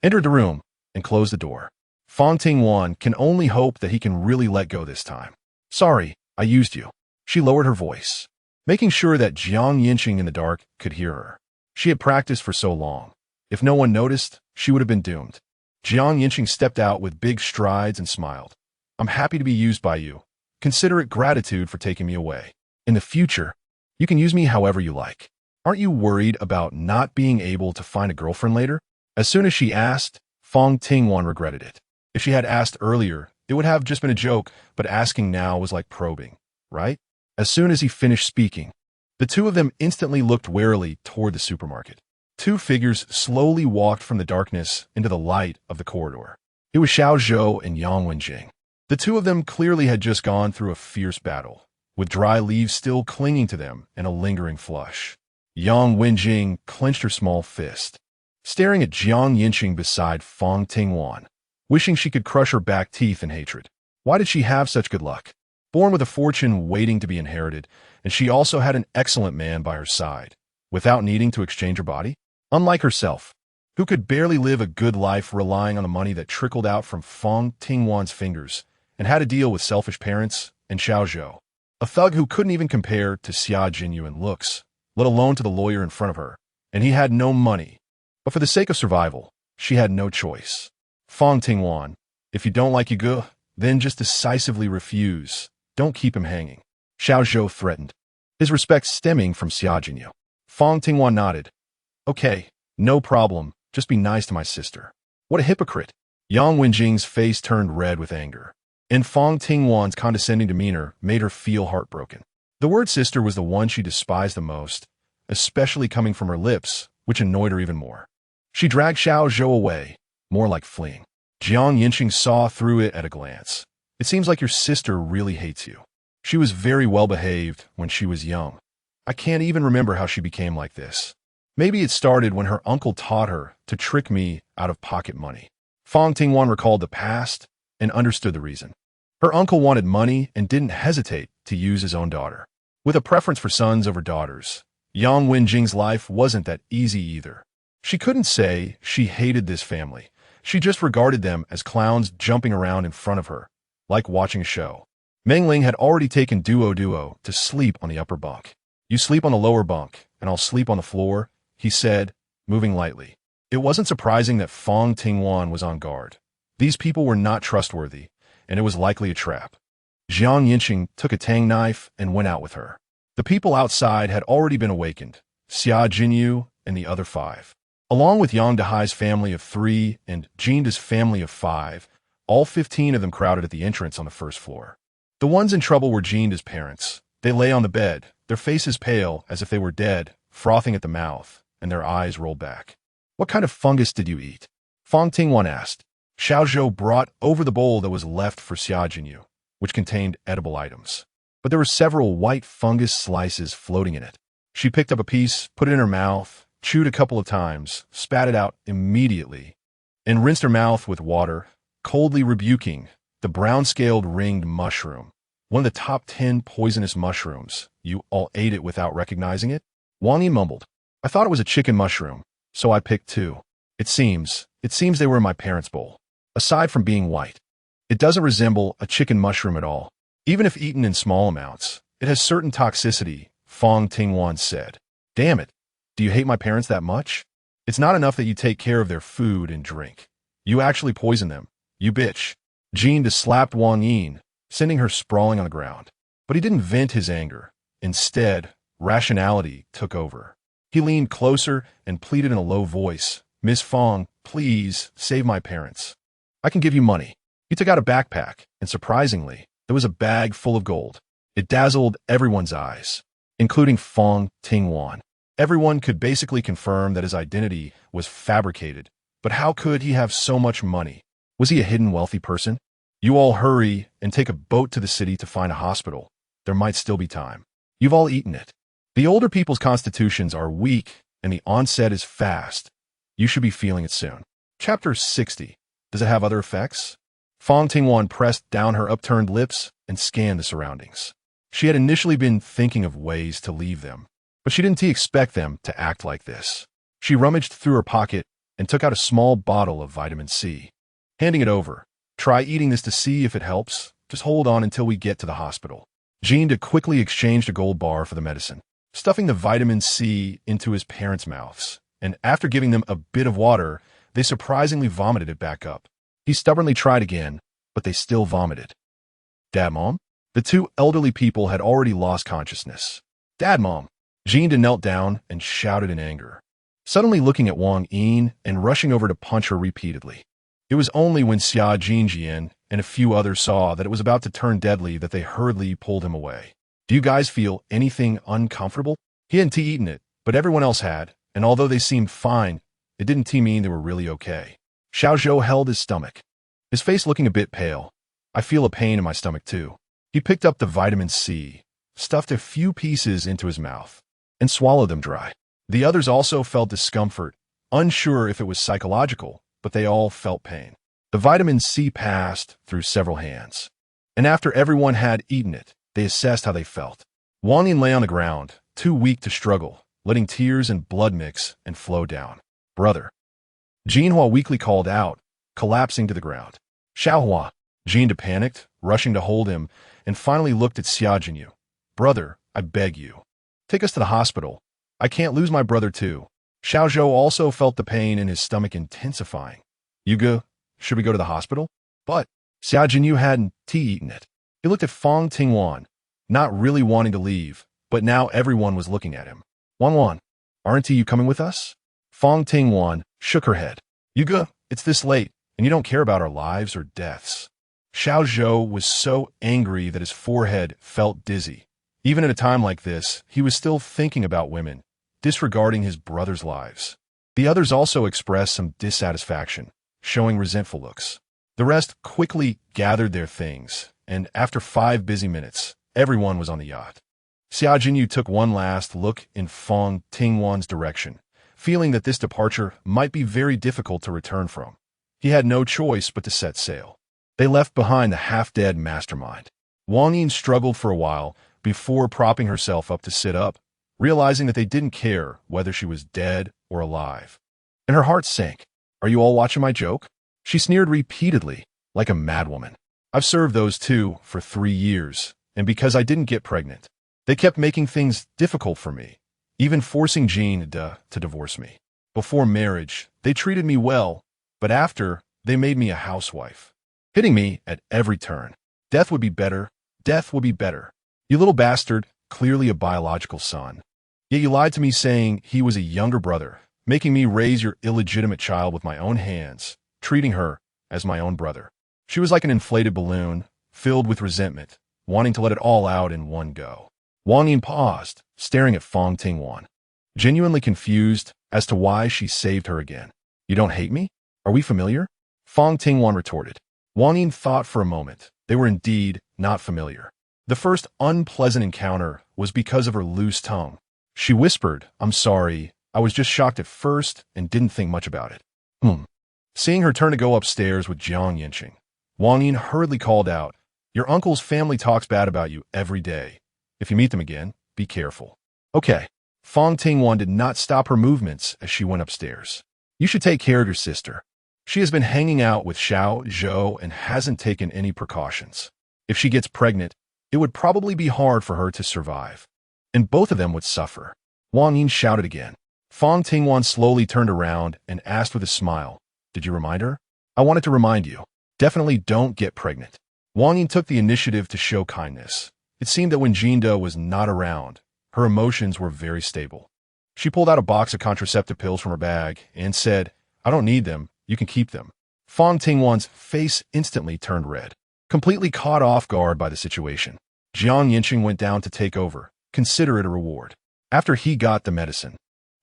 entered the room, and closed the door. Fang Tingwan can only hope that he can really let go this time. Sorry, I used you. She lowered her voice, making sure that Jiang Yancheng in the dark could hear her. She had practiced for so long. If no one noticed, she would have been doomed. Jiang Yancheng stepped out with big strides and smiled. I'm happy to be used by you. Consider it gratitude for taking me away. In the future, you can use me however you like. Aren't you worried about not being able to find a girlfriend later? As soon as she asked, Fang Tingwan regretted it. If she had asked earlier, it would have just been a joke, but asking now was like probing, right? As soon as he finished speaking, the two of them instantly looked warily toward the supermarket. Two figures slowly walked from the darkness into the light of the corridor. It was Xiao Zhou and Yang Wenjing. The two of them clearly had just gone through a fierce battle, with dry leaves still clinging to them and a lingering flush. Yang Wenjing clenched her small fist, staring at Jiang Yancheng beside Fang Tingwan, wishing she could crush her back teeth in hatred. Why did she have such good luck? Born with a fortune waiting to be inherited, and she also had an excellent man by her side, without needing to exchange her body? Unlike herself, who could barely live a good life relying on the money that trickled out from Fang Tingwan's fingers, and had to deal with selfish parents and Xiao Zhou, a thug who couldn't even compare to Xia Jinyu in looks, let alone to the lawyer in front of her, and he had no money. But for the sake of survival, she had no choice. Fang Tingwan, if you don't like Yuge, then just decisively refuse. Don't keep him hanging. Xiao Zhou threatened, his respect stemming from Xia Jinyu. Fang Tingwan nodded. Okay, no problem. Just be nice to my sister. What a hypocrite. Yang Wenjing's face turned red with anger, and Fang Tingwan's condescending demeanor made her feel heartbroken. The word sister was the one she despised the most, especially coming from her lips, which annoyed her even more. She dragged Xiao Zhou away, more like fleeing. Jiang Yancheng saw through it at a glance. It seems like your sister really hates you. She was very well behaved when she was young. I can't even remember how she became like this. Maybe it started when her uncle taught her to trick me out of pocket money. Fang Tingwan recalled the past and understood the reason. Her uncle wanted money and didn't hesitate to use his own daughter. With a preference for sons over daughters, Yang Wenjing's life wasn't that easy either. She couldn't say she hated this family. She just regarded them as clowns jumping around in front of her, like watching a show. Mengling had already taken Duo to sleep on the upper bunk. "You sleep on the lower bunk, and I'll sleep on the floor," he said, moving lightly. It wasn't surprising that Fang Tingwan was on guard. These people were not trustworthy, and it was likely a trap. Yancheng took a Tang knife and went out with her. The people outside had already been awakened, Xia Jinyu and the other 5. Along with Yang Dehai's family of 3 and Jinda's family of 5, all 15 of them crowded at the entrance on the first floor. The ones in trouble were Jinda's parents. They lay on the bed, their faces pale as if they were dead, frothing at the mouth, and their eyes rolled back. "What kind of fungus did you eat?" Fang Tingwan asked. Xiaozhou brought over the bowl that was left for Xia Jinyu, which contained edible items. But there were several white fungus slices floating in it. She picked up a piece, put it in her mouth, chewed a couple of times, spat it out immediately, and rinsed her mouth with water, coldly rebuking the brown-scaled ringed mushroom. "One of the top 10 poisonous mushrooms. You all ate it without recognizing it?" Wang Yi mumbled. "I thought it was a chicken mushroom, so I picked 2. It seems they were in my parents' bowl. Aside from being white, it doesn't resemble a chicken mushroom at all. Even if eaten in small amounts, it has certain toxicity," Fang Tingwan said. "Damn it. Do you hate my parents that much? It's not enough that you take care of their food and drink. You actually poison them. You bitch." Jinda slapped Wang Yin, sending her sprawling on the ground. But he didn't vent his anger. Instead, rationality took over. He leaned closer and pleaded in a low voice, "Miss Fang, please save my parents. I can give you money." He took out a backpack, and surprisingly, there was a bag full of gold. It dazzled everyone's eyes, including Fang Tingwan. Everyone could basically confirm that his identity was fabricated. But how could he have so much money? Was he a hidden wealthy person? "You all hurry and take a boat to the city to find a hospital. There might still be time. You've all eaten it. The older people's constitutions are weak, and the onset is fast. You should be feeling it soon." Chapter 60. Does it have other effects? Fang Tingwan pressed down her upturned lips and scanned the surroundings. She had initially been thinking of ways to leave them, but she didn't expect them to act like this. She rummaged through her pocket and took out a small bottle of vitamin C. Handing it over. "Try eating this to see if it helps. Just hold on until we get to the hospital." Jinda quickly exchanged a gold bar for the medicine, stuffing the vitamin C into his parents' mouths, and after giving them a bit of water, they surprisingly vomited it back up. He stubbornly tried again, but they still vomited. "Dad, Mom?" The 2 elderly people had already lost consciousness. "Dad, Mom!" Jinda knelt down and shouted in anger, suddenly looking at Wang Yin and rushing over to punch her repeatedly. It was only when Xia Jinjian and a few others saw that it was about to turn deadly that they hurriedly pulled him away. "Do you guys feel anything uncomfortable?" He hadn't eaten it, but everyone else had, and although they seemed fine, it didn't mean they were really okay. Xiaozhou held his stomach, his face looking a bit pale. "I feel a pain in my stomach too." He picked up the vitamin C, stuffed a few pieces into his mouth, and swallowed them dry. The others also felt discomfort, unsure if it was psychological, but they all felt pain. The vitamin C passed through several hands, and after everyone had eaten it, they assessed how they felt. Wang Yin lay on the ground, too weak to struggle, letting tears and blood mix and flow down. "Brother." Jinhua weakly called out, collapsing to the ground. "Xiaohua." Jinda panicked, rushing to hold him, and finally looked at Xia Jinyu. "Brother, I beg you. Take us to the hospital. I can't lose my brother too." Xiaozhou also felt the pain in his stomach intensifying. "Yuga, should we go to the hospital?" But Xia Jinyu hadn't eaten it. He looked at Fang Tingwan, not really wanting to leave, but now everyone was looking at him. "Wan, aren't you coming with us?" Fang Tingwan shook her head. "Yuga, it's this late, and you don't care about our lives or deaths." Xiaozhou was so angry that his forehead felt dizzy. Even at a time like this, he was still thinking about women, disregarding his brother's lives. The others also expressed some dissatisfaction, showing resentful looks. The rest quickly gathered their things, and after 5 busy minutes, everyone was on the yacht. Xia Jinyu took one last look in Fang Tingwan's direction, feeling that this departure might be very difficult to return from. He had no choice but to set sail. They left behind the half-dead mastermind. Wang Yin struggled for a while before propping herself up to sit up, realizing that they didn't care whether she was dead or alive. And her heart sank. "Are you all watching my joke?" She sneered repeatedly, like a madwoman. "I've served those two for 3 years, and because I didn't get pregnant, they kept making things difficult for me, even forcing Jean to divorce me. Before marriage, they treated me well, but after, they made me a housewife, hitting me at every turn. Death would be better. Death would be better. You little bastard, clearly a biological son. Yet you lied to me saying he was a younger brother, making me raise your illegitimate child with my own hands, treating her as my own brother." She was like an inflated balloon, filled with resentment, wanting to let it all out in one go. Wang Yin paused, staring at Fang Tingwan, genuinely confused as to why she saved her again. "You don't hate me? Are we familiar?" Fang Tingwan retorted. Wang Yin thought for a moment. They were indeed not familiar. The first unpleasant encounter was because of her loose tongue. She whispered, "I'm sorry, I was just shocked at first and didn't think much about it." Seeing her turn to go upstairs with Yancheng, Wang Yin hurriedly called out, "Your uncle's family talks bad about you every day. If you meet them again, be careful." "Okay." Fang Tingwan did not stop her movements as she went upstairs. "You should take care of your sister. She has been hanging out with Xiao Zhou and hasn't taken any precautions. If she gets pregnant, it would probably be hard for her to survive, and both of them would suffer." Wang Yin shouted again. Fang Tingwan slowly turned around and asked with a smile, "Did you remind her?" "I wanted to remind you. Definitely don't get pregnant." Wang Yin took the initiative to show kindness. It seemed that when Jinda was not around, her emotions were very stable. She pulled out a box of contraceptive pills from her bag and said, "I don't need them. You can keep them." Fang Tingwan's face instantly turned red, completely caught off guard by the situation. Yancheng went down to take over, consider it a reward. After he got the medicine,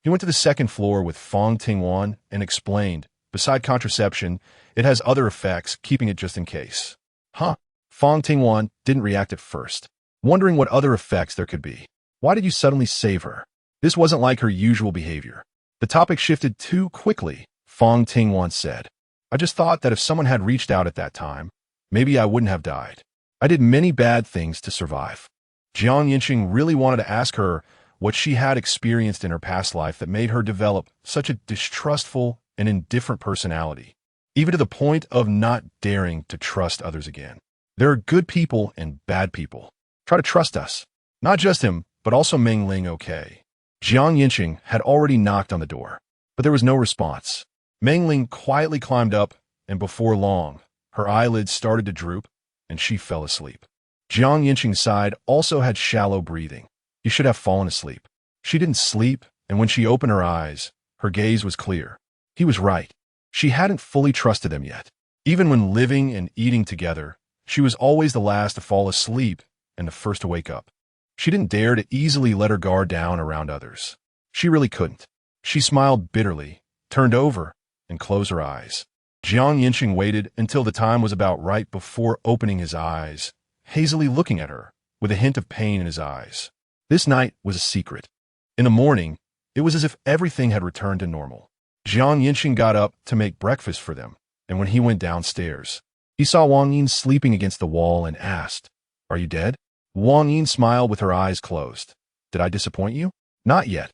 he went to the second floor with Fang Tingwan and explained, "Beside contraception, it has other effects, keeping it just in case." "Huh?" Fang Tingwan didn't react at first, wondering what other effects there could be. "Why did you suddenly save her?" This wasn't like her usual behavior. The topic shifted too quickly. Fang Tingwan said, "I just thought that if someone had reached out at that time, maybe I wouldn't have died. I did many bad things to survive." Yancheng really wanted to ask her what she had experienced in her past life that made her develop such a distrustful and indifferent personality, even to the point of not daring to trust others again. "There are good people and bad people. Try to trust us." Not just him, but also Meng Ling, okay. Yancheng had already knocked on the door, but there was no response. Meng Ling quietly climbed up, and before long, her eyelids started to droop, and she fell asleep. Yancheng's side also had shallow breathing. He should have fallen asleep. She didn't sleep, and when she opened her eyes, her gaze was clear. He was right. She hadn't fully trusted them yet. Even when living and eating together, she was always the last to fall asleep and the first to wake up. She didn't dare to easily let her guard down around others. She really couldn't. She smiled bitterly, turned over, and closed her eyes. Yancheng waited until the time was about right before opening his eyes, hazily looking at her, with a hint of pain in his eyes. This night was a secret. In the morning, it was as if everything had returned to normal. Yancheng got up to make breakfast for them, and when he went downstairs, he saw Wang Yin sleeping against the wall and asked, "Are you dead?" Wang Yin smiled with her eyes closed. "Did I disappoint you?" "Not yet.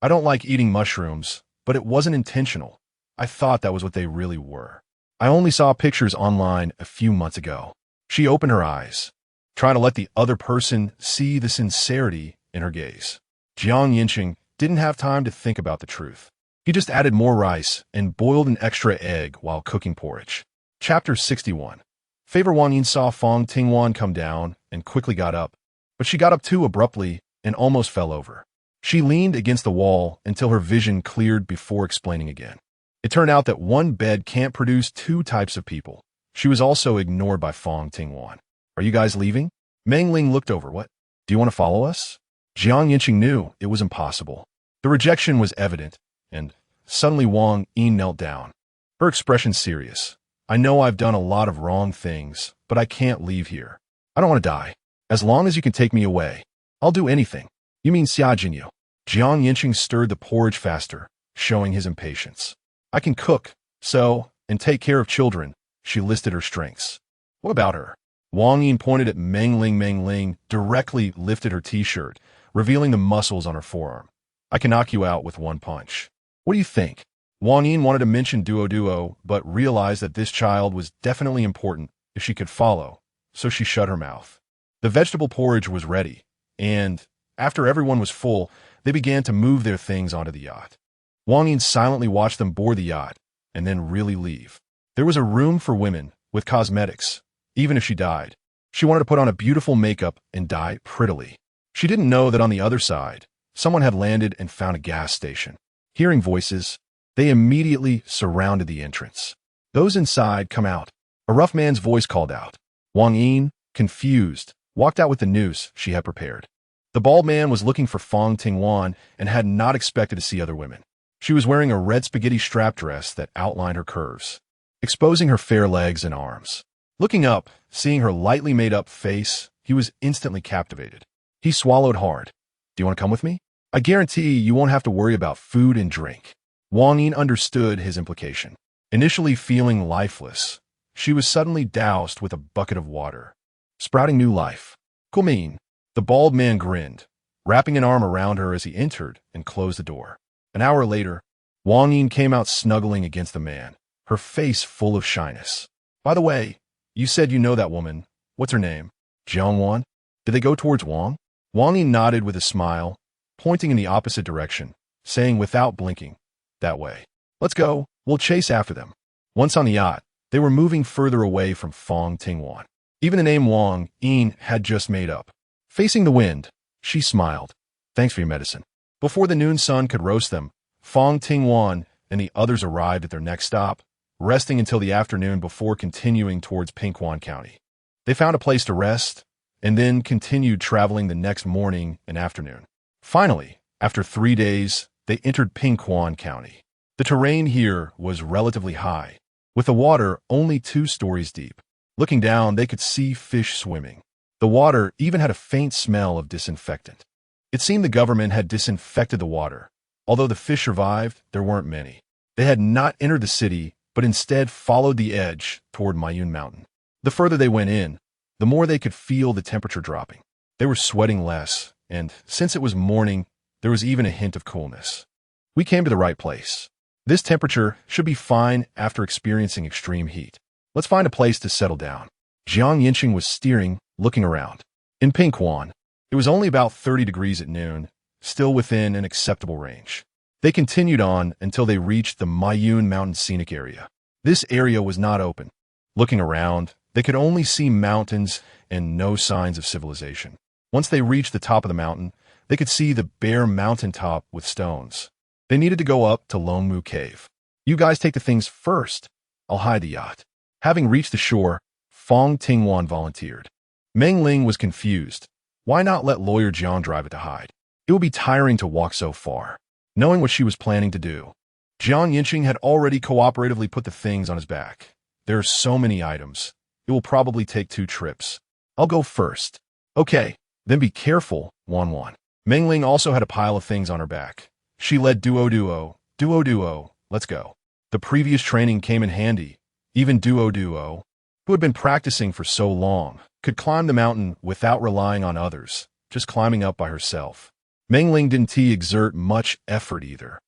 I don't like eating mushrooms, but it wasn't intentional. I thought that was what they really were. I only saw pictures online a few months ago." She opened her eyes, trying to let the other person see the sincerity in her gaze. Yancheng didn't have time to think about the truth. He just added more rice and boiled an extra egg while cooking porridge. Chapter 61. Favor Wang Yin saw Fang Tingwan come down and quickly got up, but she got up too abruptly and almost fell over. She leaned against the wall until her vision cleared before explaining again. It turned out that one bed can't produce two types of people. She was also ignored by Fang Tingwan. "Are you guys leaving?" Meng Ling looked over. "What? Do you want to follow us?" Yancheng knew it was impossible. The rejection was evident, and suddenly Wang Yin knelt down. Her expression serious. "I know I've done a lot of wrong things, but I can't leave here. I don't want to die. As long as you can take me away, I'll do anything." "You mean Xia Jinyu?" Yancheng stirred the porridge faster, showing his impatience. "I can cook, sew, and take care of children." She listed her strengths. "What about her?" Wang Yin pointed at Meng Ling. Meng Ling directly lifted her t-shirt, revealing the muscles on her forearm. "I can knock you out with one punch. What do you think?" Wang Yin wanted to mention duo, but realized that this child was definitely important if she could follow, so she shut her mouth. The vegetable porridge was ready, and after everyone was full, they began to move their things onto the yacht. Wang Yin silently watched them board the yacht and then really leave. There was a room for women with cosmetics, even if she died. She wanted to put on a beautiful makeup and die prettily. She didn't know that on the other side, someone had landed and found a gas station. Hearing voices, they immediately surrounded the entrance. "Those inside, come out." A rough man's voice called out. Wang Yin, confused, walked out with the noose she had prepared. The bald man was looking for Fang Tingwan and had not expected to see other women. She was wearing a red spaghetti strap dress that outlined her curves, exposing her fair legs and arms. Looking up, seeing her lightly made-up face, he was instantly captivated. He swallowed hard. "Do you want to come with me? I guarantee you won't have to worry about food and drink." Wang Yin understood his implication. Initially feeling lifeless, she was suddenly doused with a bucket of water, sprouting new life. "Kumin." The bald man grinned, wrapping an arm around her as he entered and closed the door. An hour later, Wang Yin came out snuggling against the man, her face full of shyness. "By the way, you said you know that woman. What's her name? Jiang? Did they go towards Wang?" Wang Yin nodded with a smile, pointing in the opposite direction, saying without blinking, "That way. Let's go, we'll chase after them." Once on the yacht, they were moving further away from Fang Tingwan. Even the name Wang Yin had just made up. Facing the wind, she smiled. "Thanks for your medicine." Before the noon sun could roast them, Fang Tingwan and the others arrived at their next stop, resting until the afternoon before continuing towards Pinquan County. They found a place to rest, and then continued traveling the next morning and afternoon. Finally, after 3 days, they entered Pinquan County. The terrain here was relatively high, with the water only 2 stories deep. Looking down, they could see fish swimming. The water even had a faint smell of disinfectant. It seemed the government had disinfected the water. Although the fish survived, there weren't many. They had not entered the city, but instead followed the edge toward Mayun Mountain. The further they went in, the more they could feel the temperature dropping. They were sweating less, and since it was morning, there was even a hint of coolness. "We came to the right place. This temperature should be fine after experiencing extreme heat. Let's find a place to settle down." Yancheng was steering, looking around. In Pinquan, it was only about 30 degrees at noon, still within an acceptable range. They continued on until they reached the Mayun Mountain scenic area. This area was not open. Looking around, they could only see mountains and no signs of civilization. Once they reached the top of the mountain, they could see the bare mountaintop with stones. They needed to go up to Longmu Cave. "You guys take the things first. I'll hide the yacht." Having reached the shore, Fang Tingwan volunteered. Meng Ling was confused. Why not let lawyer Jiang drive it to hide? It would be tiring to walk so far. Knowing what she was planning to do, Yancheng had already cooperatively put the things on his back. "There are so many items. It will probably take 2 trips. I'll go first." "Okay, then be careful, Wan. Meng Ling also had a pile of things on her back. She led duo, let's go. The previous training came in handy. Even duo, who had been practicing for so long, could climb the mountain without relying on others, just climbing up by herself. Meng Ling didn't exert much effort either.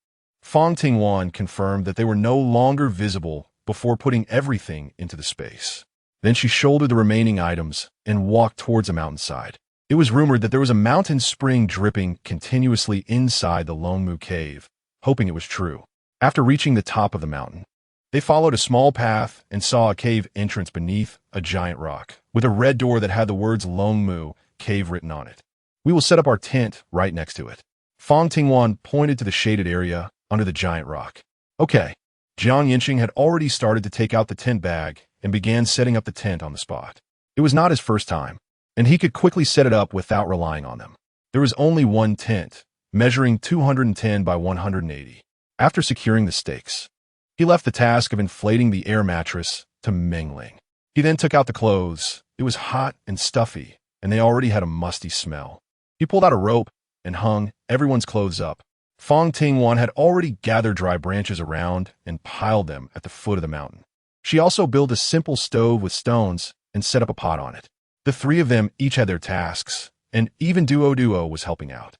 Fang Tingwan confirmed that they were no longer visible before putting everything into the space. Then she shouldered the remaining items and walked towards a mountainside. It was rumored that there was a mountain spring dripping continuously inside the Longmu Cave, hoping it was true. After reaching the top of the mountain, they followed a small path and saw a cave entrance beneath a giant rock, with a red door that had the words Longmu Cave written on it. "We will set up our tent right next to it." Fang Tingwan pointed to the shaded area under the giant rock. "Okay." Yancheng had already started to take out the tent bag and began setting up the tent on the spot. It was not his first time, and he could quickly set it up without relying on them. There was only one tent, measuring 210 by 180. After securing the stakes, he left the task of inflating the air mattress to Meng Ling. He then took out the clothes. It was hot and stuffy, and they already had a musty smell. He pulled out a rope and hung everyone's clothes up. Fang Tingwan had already gathered dry branches around and piled them at the foot of the mountain. She also built a simple stove with stones and set up a pot on it. The 3 of them each had their tasks, and even Duo was helping out.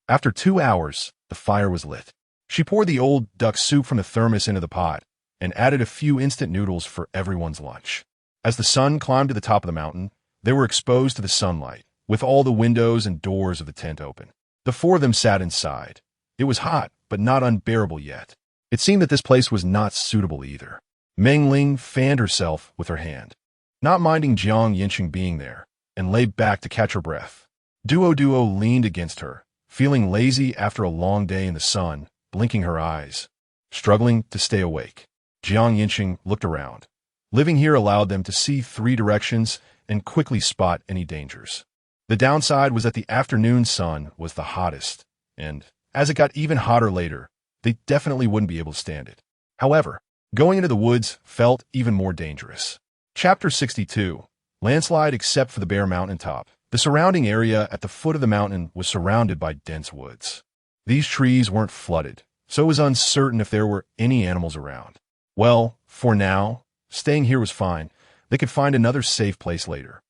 After 2 hours, the fire was lit. She poured the old duck soup from the thermos into the pot and added a few instant noodles for everyone's lunch. As the sun climbed to the top of the mountain, they were exposed to the sunlight, with all the windows and doors of the tent open. The four of them sat inside. It was hot, but not unbearable yet. It seemed that this place was not suitable either. Meng Ling fanned herself with her hand, not minding Yancheng being there, and lay back to catch her breath. Duo leaned against her, feeling lazy after a long day in the sun, blinking her eyes, struggling to stay awake. Yancheng looked around. Living here allowed them to see 3 directions and quickly spot any dangers. The downside was that the afternoon sun was the hottest, and as it got even hotter later, they definitely wouldn't be able to stand it. However, going into the woods felt even more dangerous. Chapter 62. Landslide except for the bare mountaintop. The surrounding area at the foot of the mountain was surrounded by dense woods. These trees weren't flooded, so it was uncertain if there were any animals around. Well, for now, staying here was fine. They could find another safe place later.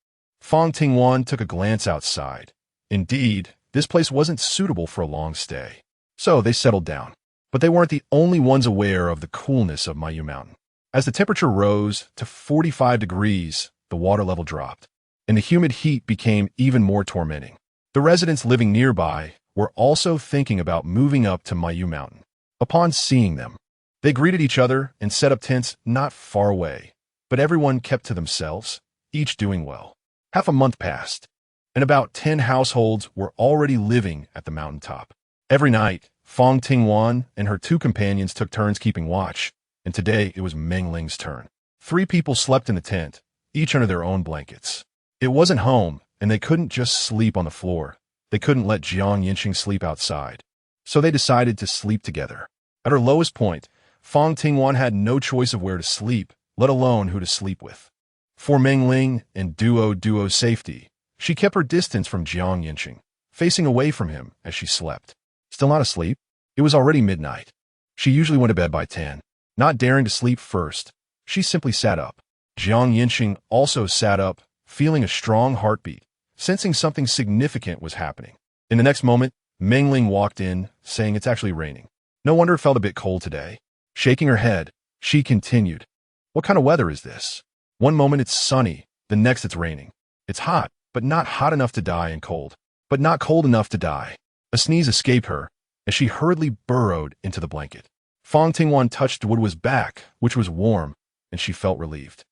Fang Tingwan took a glance outside. Indeed, this place wasn't suitable for a long stay. So they settled down. But they weren't the only ones aware of the coolness of Mayu Mountain. As the temperature rose to 45 degrees, the water level dropped, and the humid heat became even more tormenting. The residents living nearby were also thinking about moving up to Mayu Mountain. Upon seeing them, they greeted each other and set up tents not far away, but everyone kept to themselves, each doing well. Half a month passed, and about 10 households were already living at the mountaintop. Every night, Fang Tingwan and her 2 companions took turns keeping watch, and today it was Meng Ling's turn. 3 people slept in the tent, each under their own blankets. It wasn't home, and they couldn't just sleep on the floor. They couldn't let Yancheng sleep outside. So they decided to sleep together. At her lowest point, Fang Tingwan had no choice of where to sleep, let alone who to sleep with. For Meng Ling and Duo's safety, she kept her distance from Yancheng, facing away from him as she slept. Still not asleep? It was already midnight. She usually went to bed by 10. Not daring to sleep first, she simply sat up. Yancheng also sat up, feeling a strong heartbeat, sensing something significant was happening. In the next moment, Meng Ling walked in, saying it's actually raining. No wonder it felt a bit cold today. Shaking her head, she continued, "What kind of weather is this? One moment it's sunny, the next it's raining. It's hot, but not hot enough to die, and cold, but not cold enough to die." A sneeze escaped her as she hurriedly burrowed into the blanket. Fang Tingwan touched Duo's back, which was warm, and she felt relieved.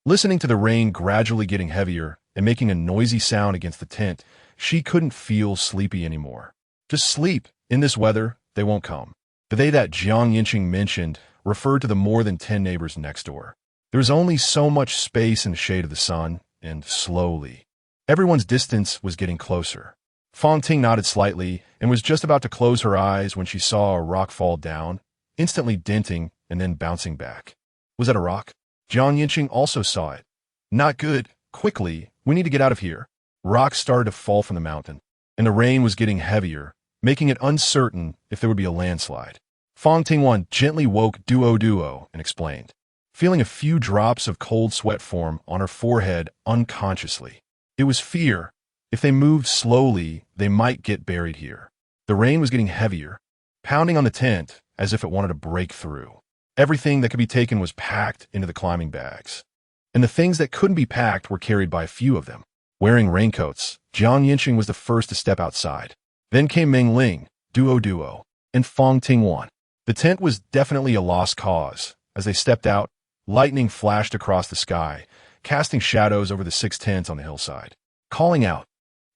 Listening to the rain gradually getting heavier and making a noisy sound against the tent, she couldn't feel sleepy anymore. Just sleep. In this weather, they won't come. The they that Yancheng mentioned referred to the more than 10 neighbors next door. There was only so much space in the shade of the sun, and slowly, everyone's distance was getting closer. Fang Ting nodded slightly and was just about to close her eyes when she saw a rock fall down, instantly denting and then bouncing back. Was that a rock? Yancheng also saw it. Not good. Quickly, we need to get out of here. Rocks started to fall from the mountain, and the rain was getting heavier, making it uncertain if there would be a landslide. Fang Tingwan gently woke Duo and explained, feeling a few drops of cold sweat form on her forehead unconsciously. It was fear. If they moved slowly, they might get buried here. The rain was getting heavier, pounding on the tent as if it wanted to break through. Everything that could be taken was packed into the climbing bags, and the things that couldn't be packed were carried by a few of them. Wearing raincoats, Yancheng was the first to step outside. Then came Meng Ling, Duo, and Fang Tingwan. The tent was definitely a lost cause. As they stepped out, lightning flashed across the sky, casting shadows over the 6 tents on the hillside. Calling out,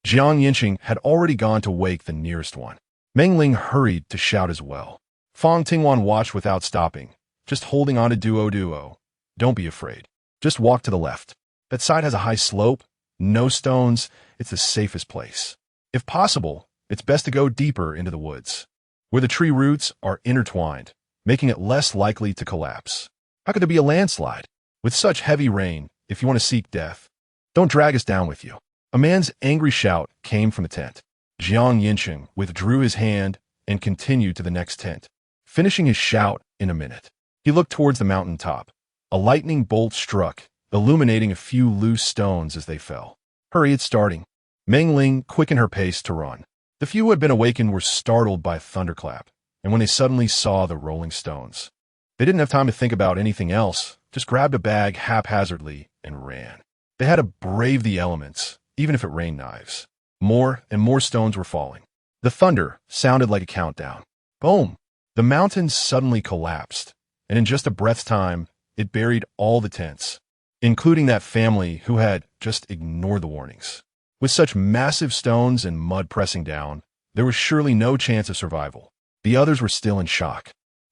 Yancheng had already gone to wake the nearest one. Meng Ling hurried to shout as well. Fang Tingwan watched without stopping, just holding on to Duo. "Don't be afraid. Just walk to the left. That side has a high slope, no stones. It's the safest place. If possible, it's best to go deeper into the woods, where the tree roots are intertwined, making it less likely to collapse. How could there be a landslide? With such heavy rain, if you want to seek death, don't drag us down with you." A man's angry shout came from the tent. Yancheng withdrew his hand and continued to the next tent, finishing his shout in a minute. He looked towards the mountain top. A lightning bolt struck, illuminating a few loose stones as they fell. "Hurry, it's starting." Meng Ling quickened her pace to run. The few who had been awakened were startled by a thunderclap, and when they suddenly saw the rolling stones, they didn't have time to think about anything else, just grabbed a bag haphazardly and ran. They had to brave the elements, even if it rained knives. More and more stones were falling. The thunder sounded like a countdown. Boom! The mountain suddenly collapsed, and in just a breath's time, it buried all the tents, including that family who had just ignored the warnings. With such massive stones and mud pressing down, there was surely no chance of survival. The others were still in shock.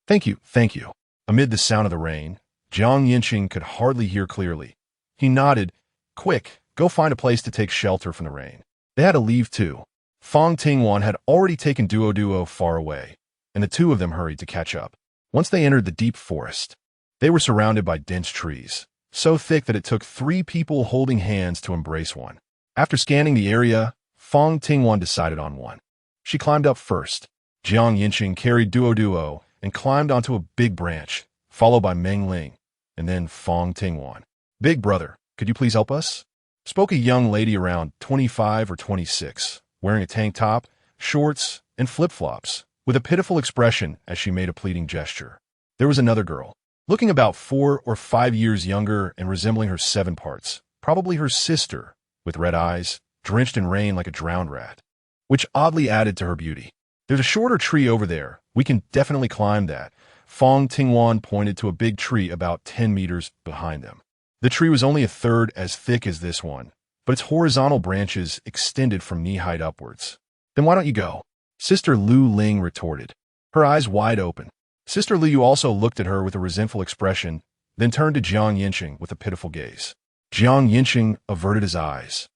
Thank you, thank you. Amid the sound of the rain, Yancheng could hardly hear clearly. He nodded. Quick, go find a place to take shelter from the rain. They had to leave too. Fang Tingwan had already taken Duo far away, and the two of them hurried to catch up. Once they entered the deep forest, they were surrounded by dense trees, so thick that it took 3 people holding hands to embrace one. After scanning the area, Fang Tingwan decided on one. She climbed up first. Yancheng carried Duo and climbed onto a big branch, followed by Meng Ling, and then Fang Tingwan. Big brother, could you please help us? Spoke a young lady around 25 or 26, wearing a tank top, shorts, and flip-flops, with a pitiful expression as she made a pleading gesture. There was another girl, looking about 4 or 5 years younger and resembling her 7 parts, probably her sister, with red eyes, drenched in rain like a drowned rat, which oddly added to her beauty. There's a shorter tree over there. We can definitely climb that. Fang Tingwan pointed to a big tree about 10 meters behind them. The tree was only a third as thick as this one, but its horizontal branches extended from knee-height upwards. Then why don't you go? Sister Lu Ling retorted, her eyes wide open. Sister Liu also looked at her with a resentful expression, then turned to Yancheng with a pitiful gaze. Yancheng averted his eyes,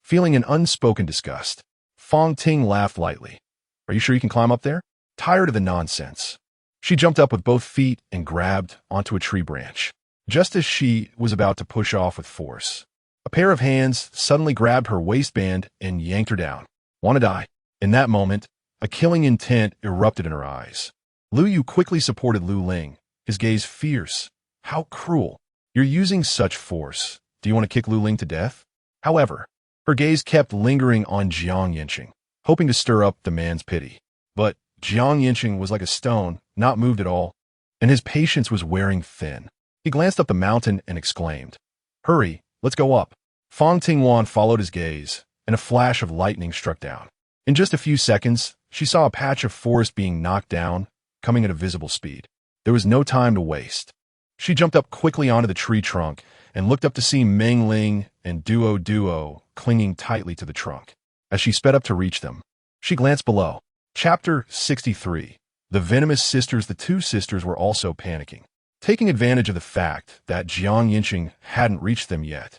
feeling an unspoken disgust. Fang Ting laughed lightly. Are you sure you can climb up there? Tired of the nonsense. She jumped up with both feet and grabbed onto a tree branch. Just as she was about to push off with force, a pair of hands suddenly grabbed her waistband and yanked her down. Want to die? In that moment, a killing intent erupted in her eyes. Lu Yu quickly supported Lu Ling, his gaze fierce. How cruel. You're using such force. Do you want to kick Lu Ling to death? However, her gaze kept lingering on Yancheng, hoping to stir up the man's pity. But Yancheng was like a stone, not moved at all, and his patience was wearing thin. He glanced up the mountain and exclaimed, Hurry, let's go up. Fang Tingwan followed his gaze, and a flash of lightning struck down. In just a few seconds, she saw a patch of forest being knocked down, coming at a visible speed. There was no time to waste. She jumped up quickly onto the tree trunk and looked up to see Meng Ling and Duo clinging tightly to the trunk. As she sped up to reach them, she glanced below. Chapter 63. The Venomous Sisters. The 2 sisters were also panicking. Taking advantage of the fact that Yancheng hadn't reached them yet,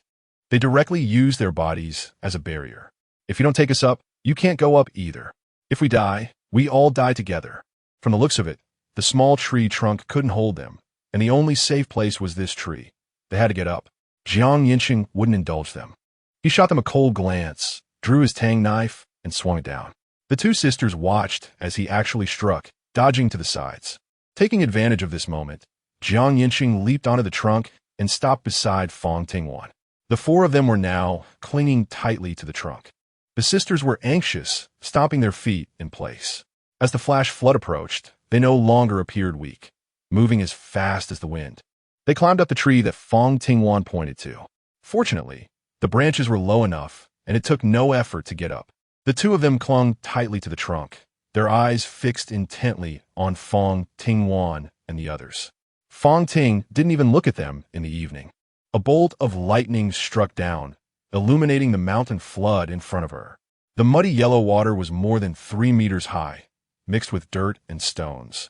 they directly used their bodies as a barrier. If you don't take us up, you can't go up either. If we die, we all die together. From the looks of it, the small tree trunk couldn't hold them, and the only safe place was this tree. They had to get up. Yancheng wouldn't indulge them. He shot them a cold glance, drew his Tang knife, and swung it down. The 2 sisters watched as he actually struck, dodging to the sides. Taking advantage of this moment, Yancheng leaped onto the trunk and stopped beside Fang Tingwan. The 4 of them were now clinging tightly to the trunk. The sisters were anxious, stomping their feet in place. As the flash flood approached, they no longer appeared weak, moving as fast as the wind. They climbed up the tree that Fang Tingwan pointed to. Fortunately, the branches were low enough, and it took no effort to get up. The 2 of them clung tightly to the trunk, their eyes fixed intently on Fang Tingwan and the others. Fang Ting didn't even look at them in the evening. A bolt of lightning struck down, illuminating the mountain flood in front of her. The muddy yellow water was more than 3 meters high, mixed with dirt and stones,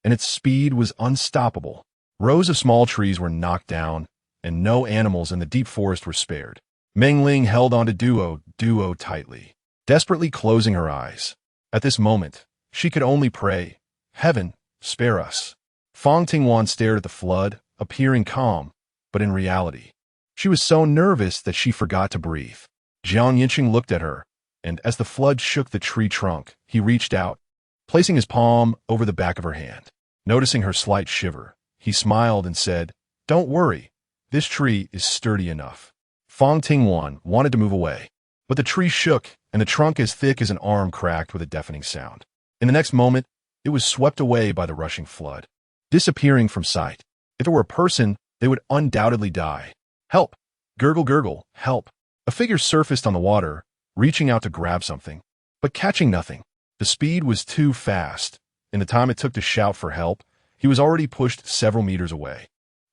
and its speed was unstoppable. Rows of small trees were knocked down, and no animals in the deep forest were spared. Meng Ling held onto Duo tightly, desperately closing her eyes. At this moment, she could only pray, Heaven, spare us. Fang Tingwan stared at the flood, appearing calm, but in reality, she was so nervous that she forgot to breathe. Yancheng looked at her, and as the flood shook the tree trunk, he reached out, placing his palm over the back of her hand. Noticing her slight shiver, he smiled and said, Don't worry, this tree is sturdy enough. Fang Tingwan wanted to move away, but the tree shook, and the trunk as thick as an arm cracked with a deafening sound. In the next moment, it was swept away by the rushing flood, disappearing from sight. If it were a person, they would undoubtedly die. Help! Gurgle, gurgle, help! A figure surfaced on the water, reaching out to grab something, but catching nothing. The speed was too fast. In the time it took to shout for help, he was already pushed several meters away.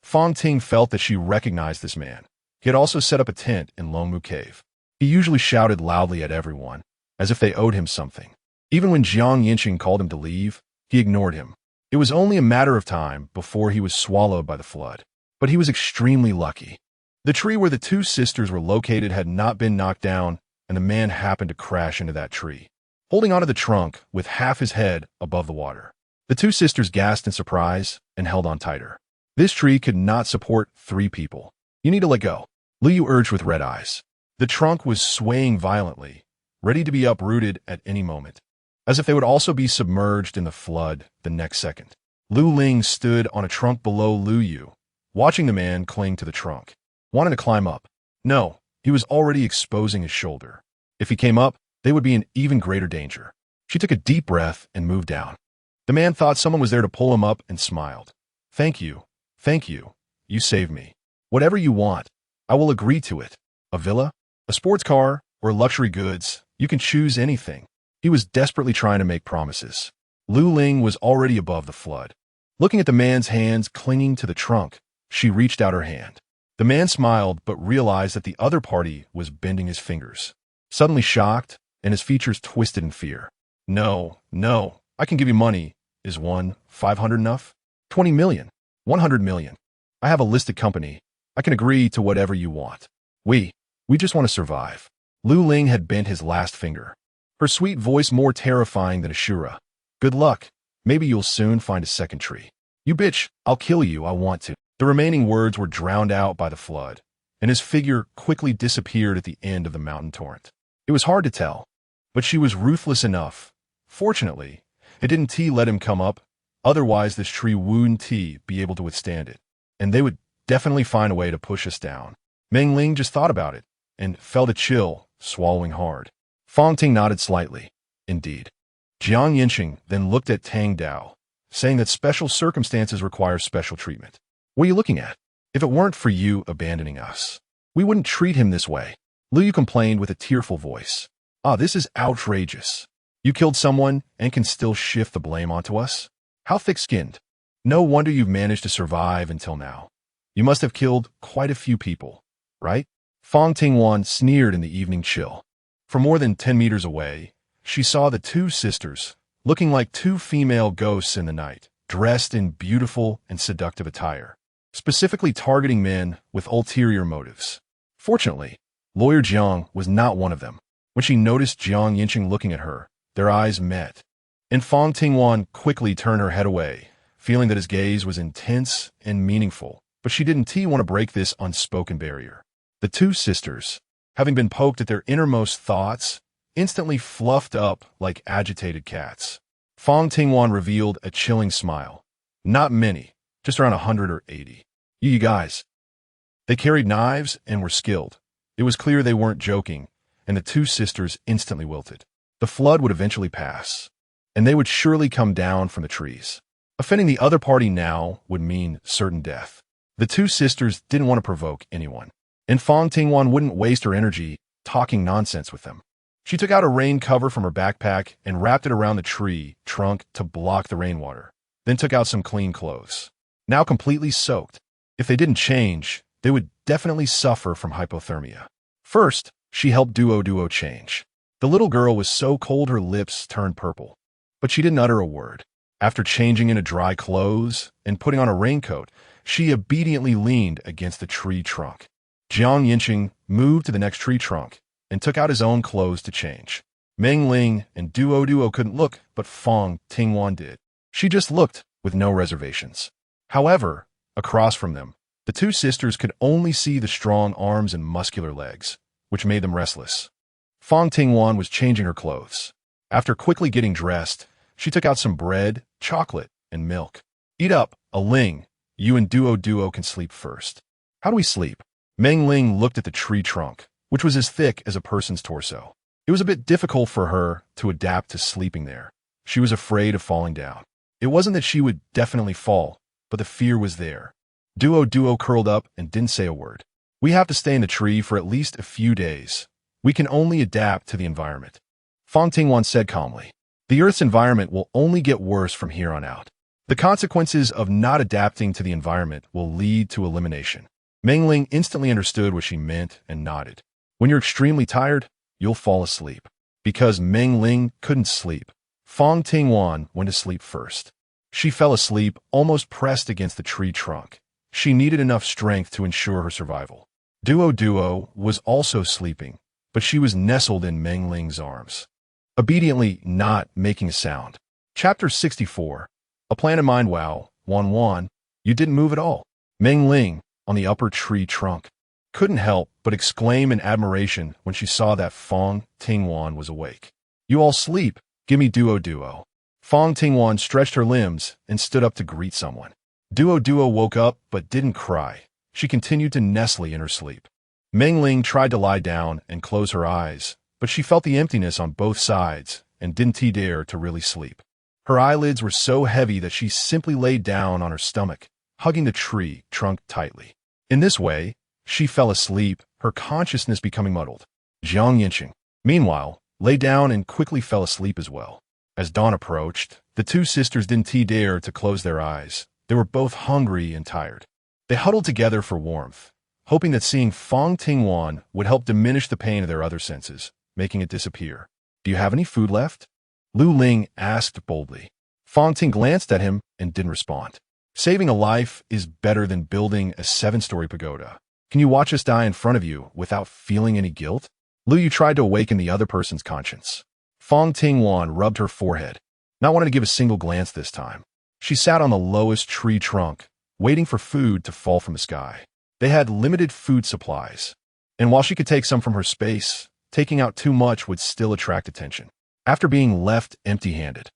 Fang Ting felt that she recognized this man. He had also set up a tent in Longmu Cave. He usually shouted loudly at everyone, as if they owed him something. Even when Yancheng called him to leave, he ignored him. It was only a matter of time before he was swallowed by the flood. But he was extremely lucky. The tree where the two sisters were located had not been knocked down, and the man happened to crash into that tree, holding onto the trunk with half his head above the water. The two sisters gasped in surprise and held on tighter. This tree could not support 3 people. You need to let go, Liu urged with red eyes. The trunk was swaying violently, ready to be uprooted at any moment, as if they would also be submerged in the flood the next second. Lu Ling stood on a trunk below Lu Yu, watching the man cling to the trunk, wanting to climb up. No, he was already exposing his shoulder. If he came up, they would be in even greater danger. She took a deep breath and moved down. The man thought someone was there to pull him up and smiled. Thank you. Thank you. You saved me. Whatever you want, I will agree to it. A villa, a sports car, or luxury goods, you can choose anything. He was desperately trying to make promises. Lu Ling was already above the flood. Looking at the man's hands clinging to the trunk, she reached out her hand. The man smiled but realized that the other party was bending his fingers. Suddenly shocked, and his features twisted in fear. No, I can give you money. Is 500 enough? 20 million? 100 million? I have a listed company. I can agree to whatever you want. We just want to survive. Lu Ling had bent his last finger, her sweet voice more terrifying than Ashura. Good luck. Maybe you'll soon find a second tree. You bitch, I'll kill you, I want to. The remaining words were drowned out by the flood, and his figure quickly disappeared at the end of the mountain torrent. It was hard to tell, but she was ruthless enough. Fortunately, it didn't let him come up, otherwise this tree wouldn't be able to withstand it, and they would definitely find a way to push us down. Meng Ling just thought about it, and felt a chill, swallowing hard. Fang Ting nodded slightly. Indeed. Yancheng then looked at Tang Dao, saying that special circumstances require special treatment. What are you looking at? If it weren't for you abandoning us, we wouldn't treat him this way. Liu complained with a tearful voice. This is outrageous. You killed someone and can still shift the blame onto us? How thick-skinned. No wonder you've managed to survive until now. You must have killed quite a few people, right? Fang Tingwan sneered in the evening chill. From more than 10 meters away, she saw the two sisters, looking like 2 female ghosts in the night, dressed in beautiful and seductive attire, specifically targeting men with ulterior motives. Fortunately, Lawyer Jiang was not one of them. When she noticed Yancheng looking at her, their eyes met, and Fang Tingwan quickly turned her head away, feeling that his gaze was intense and meaningful, but she didn't want to break this unspoken barrier. The 2 sisters, having been poked at their innermost thoughts, instantly fluffed up like agitated cats. Fang Tingwan revealed a chilling smile. Not many, just around 100 or 80. You guys. They carried knives and were skilled. It was clear they weren't joking, and the 2 sisters instantly wilted. The flood would eventually pass, and they would surely come down from the trees. Offending the other party now would mean certain death. The 2 sisters didn't want to provoke anyone, and Fang Tingwan wouldn't waste her energy talking nonsense with them. She took out a rain cover from her backpack and wrapped it around the tree trunk to block the rainwater, then took out some clean clothes. Now completely soaked. If they didn't change, they would definitely suffer from hypothermia. First, she helped Duo change. The little girl was so cold her lips turned purple, but she didn't utter a word. After changing into dry clothes and putting on a raincoat, she obediently leaned against the tree trunk. Yancheng moved to the next tree trunk and took out his own clothes to change. Meng Ling and Duo couldn't look, but Fang Tingwan did. She just looked with no reservations. However, across from them, the 2 sisters could only see the strong arms and muscular legs, which made them restless. Fang Tingwan was changing her clothes. After quickly getting dressed, she took out some bread, chocolate, and milk. Eat up, a Ling. You and Duo can sleep first. How do we sleep? Meng Ling looked at the tree trunk, which was as thick as a person's torso. It was a bit difficult for her to adapt to sleeping there. She was afraid of falling down. It wasn't that she would definitely fall, but the fear was there. Duo curled up and didn't say a word. We have to stay in the tree for at least a few days. We can only adapt to the environment. Fang Tingwan said calmly. The Earth's environment will only get worse from here on out. The consequences of not adapting to the environment will lead to elimination. Mengling instantly understood what she meant and nodded. When you're extremely tired, you'll fall asleep. Because Mengling couldn't sleep, Fang Tingwan went to sleep first. She fell asleep, almost pressed against the tree trunk. She needed enough strength to ensure her survival. Duo was also sleeping, but she was nestled in Mengling's arms, obediently not making a sound. Chapter 64. A plan in mind. Wow, Wan, you didn't move at all. Mengling, on the upper tree trunk, couldn't help but exclaim in admiration when she saw that Fang Tingwan was awake. You all sleep. Gimme Duo. Fang Tingwan stretched her limbs and stood up to greet someone. Duo woke up but didn't cry. She continued to nestle in her sleep. Mengling tried to lie down and close her eyes, but she felt the emptiness on both sides and didn't dare to really sleep. Her eyelids were so heavy that she simply laid down on her stomach, hugging the tree trunk tightly. In this way, she fell asleep, her consciousness becoming muddled. Yancheng, meanwhile, lay down and quickly fell asleep as well. As dawn approached, the two sisters didn't dare to close their eyes. They were both hungry and tired. They huddled together for warmth, hoping that seeing Fang Tingwan would help diminish the pain of their other senses, making it disappear. Do you have any food left? Lu Ling asked boldly. Fang Ting glanced at him and didn't respond. Saving a life is better than building a 7-story pagoda. Can you watch us die in front of you without feeling any guilt? Lu Yu tried to awaken the other person's conscience. Fang Tingwan rubbed her forehead, not wanting to give a single glance this time. She sat on the lowest tree trunk, waiting for food to fall from the sky. They had limited food supplies, and while she could take some from her space, taking out too much would still attract attention. After being left empty-handed,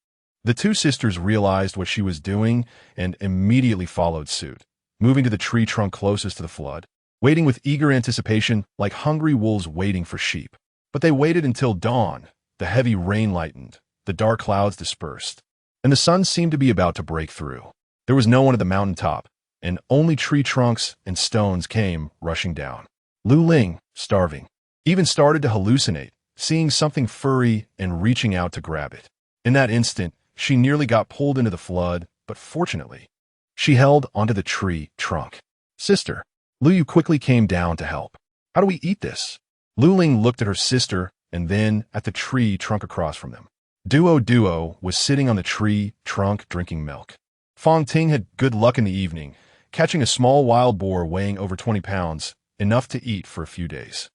the two sisters realized what she was doing and immediately followed suit, moving to the tree trunk closest to the flood, waiting with eager anticipation like hungry wolves waiting for sheep. But they waited until dawn. The heavy rain lightened, the dark clouds dispersed, and the sun seemed to be about to break through. There was no one at the mountaintop, and only tree trunks and stones came rushing down. Lu Ling, starving, even started to hallucinate, seeing something furry and reaching out to grab it. In that instant, she nearly got pulled into the flood, but fortunately, she held onto the tree trunk. Sister. Lu Yu quickly came down to help. How do we eat this? Lu Ling looked at her sister and then at the tree trunk across from them. Duo was sitting on the tree trunk drinking milk. Fang Ting had good luck in the evening, catching a small wild boar weighing over 20 pounds, enough to eat for a few days.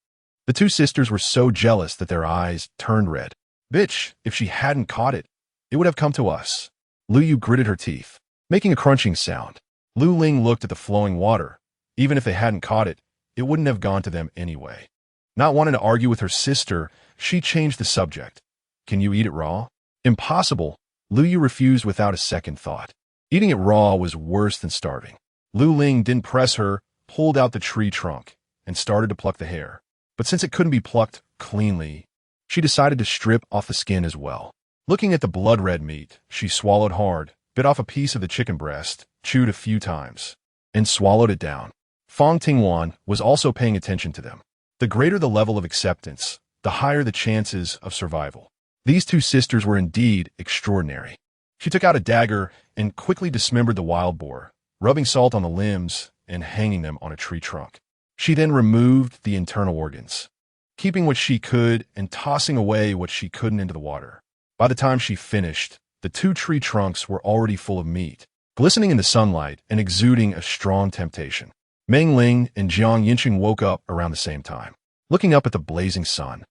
The two sisters were so jealous that their eyes turned red. Bitch, if she hadn't caught it, it would have come to us. Lu Yu gritted her teeth, making a crunching sound. Lu Ling looked at the flowing water. Even if they hadn't caught it, it wouldn't have gone to them anyway. Not wanting to argue with her sister, she changed the subject. Can you eat it raw? Impossible. Lu Yu refused without a second thought. Eating it raw was worse than starving. Lu Ling didn't press her, pulled out the tree trunk, and started to pluck the hair. But since it couldn't be plucked cleanly, she decided to strip off the skin as well. Looking at the blood-red meat, she swallowed hard, bit off a piece of the chicken breast, chewed a few times, and swallowed it down. Fang Tingwan was also paying attention to them. The greater the level of acceptance, the higher the chances of survival. These two sisters were indeed extraordinary. She took out a dagger and quickly dismembered the wild boar, rubbing salt on the limbs and hanging them on a tree trunk. She then removed the internal organs, keeping what she could and tossing away what she couldn't into the water. By the time she finished, the two tree trunks were already full of meat, glistening in the sunlight and exuding a strong temptation. Mengling and Yancheng woke up around the same time, looking up at the blazing sun.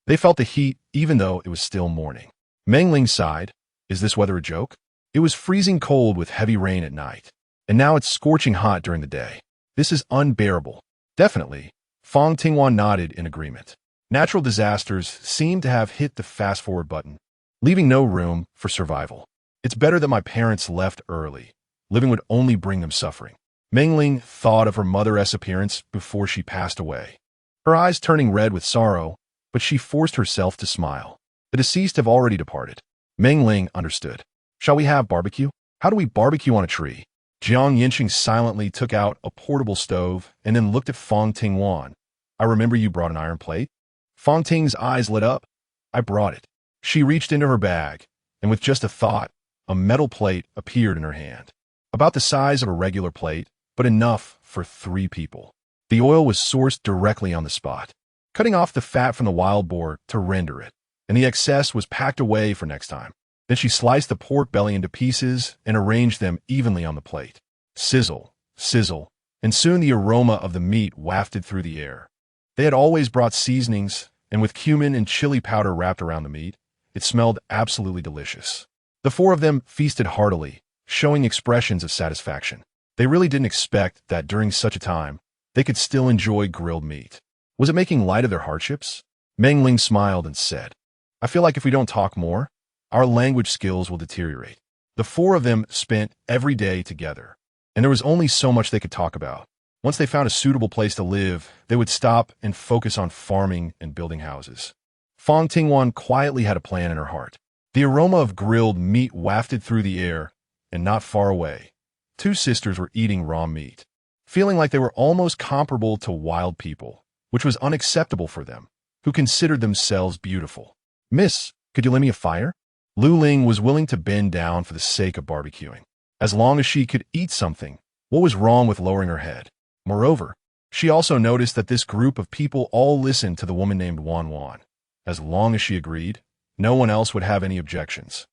They felt the heat even though it was still morning. Mengling sighed. Is this weather a joke? It was freezing cold with heavy rain at night, and now it's scorching hot during the day. This is unbearable. Definitely. Fang Tingwan nodded in agreement. Natural disasters seem to have hit the fast-forward button, leaving no room for survival. It's better that my parents left early. Living would only bring them suffering. Mengling thought of her mother's appearance before she passed away. her eyes turning red with sorrow, but she forced herself to smile. The deceased have already departed. Meng Ling understood. Shall we have barbecue? How do we barbecue on a tree? Jiang Yancheng silently took out a portable stove and then looked at Fang Tingwan. I remember you brought an iron plate. Fang Ting's eyes lit up. I brought it. She reached into her bag, and with just a thought, a metal plate appeared in her hand. About the size of a regular plate, but enough for 3 people. The oil was sourced directly on the spot, cutting off the fat from the wild boar to render it, and the excess was packed away for next time. Then she sliced the pork belly into pieces and arranged them evenly on the plate. Sizzle, sizzle, and soon the aroma of the meat wafted through the air. They had always brought seasonings, and with cumin and chili powder wrapped around the meat, it smelled absolutely delicious. The 4 of them feasted heartily, showing expressions of satisfaction. They really didn't expect that during such a time, they could still enjoy grilled meat. Was it making light of their hardships? Meng Ling smiled and said, I feel like if we don't talk more, our language skills will deteriorate. The 4 of them spent every day together, and there was only so much they could talk about. Once they found a suitable place to live, they would stop and focus on farming and building houses. Fang Tingwan quietly had a plan in her heart. The aroma of grilled meat wafted through the air, and not far away, 2 sisters were eating raw meat, feeling like they were almost comparable to wild people, which was unacceptable for them, who considered themselves beautiful. Miss, could you lend me a fire? Lu Ling was willing to bend down for the sake of barbecuing. As long as she could eat something, what was wrong with lowering her head? Moreover, she also noticed that this group of people all listened to the woman named Wan Wan. As long as she agreed, no one else would have any objections.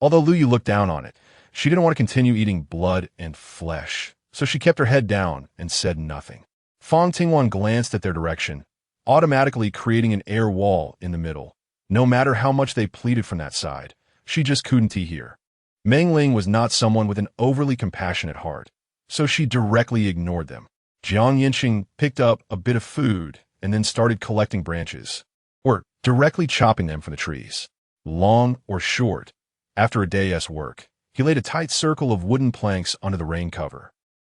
Although Lu Yu looked down on it, she didn't want to continue eating blood and flesh, so she kept her head down and said nothing. Fang Tingwan glanced at their direction, automatically creating an air wall in the middle. No matter how much they pleaded from that side, she just couldn't hear. Meng Ling was not someone with an overly compassionate heart, so she directly ignored them. Jiang Yancheng picked up a bit of food and then started collecting branches, or directly chopping them from the trees. Long or short, after a day's work, he laid a tight circle of wooden planks under the rain cover.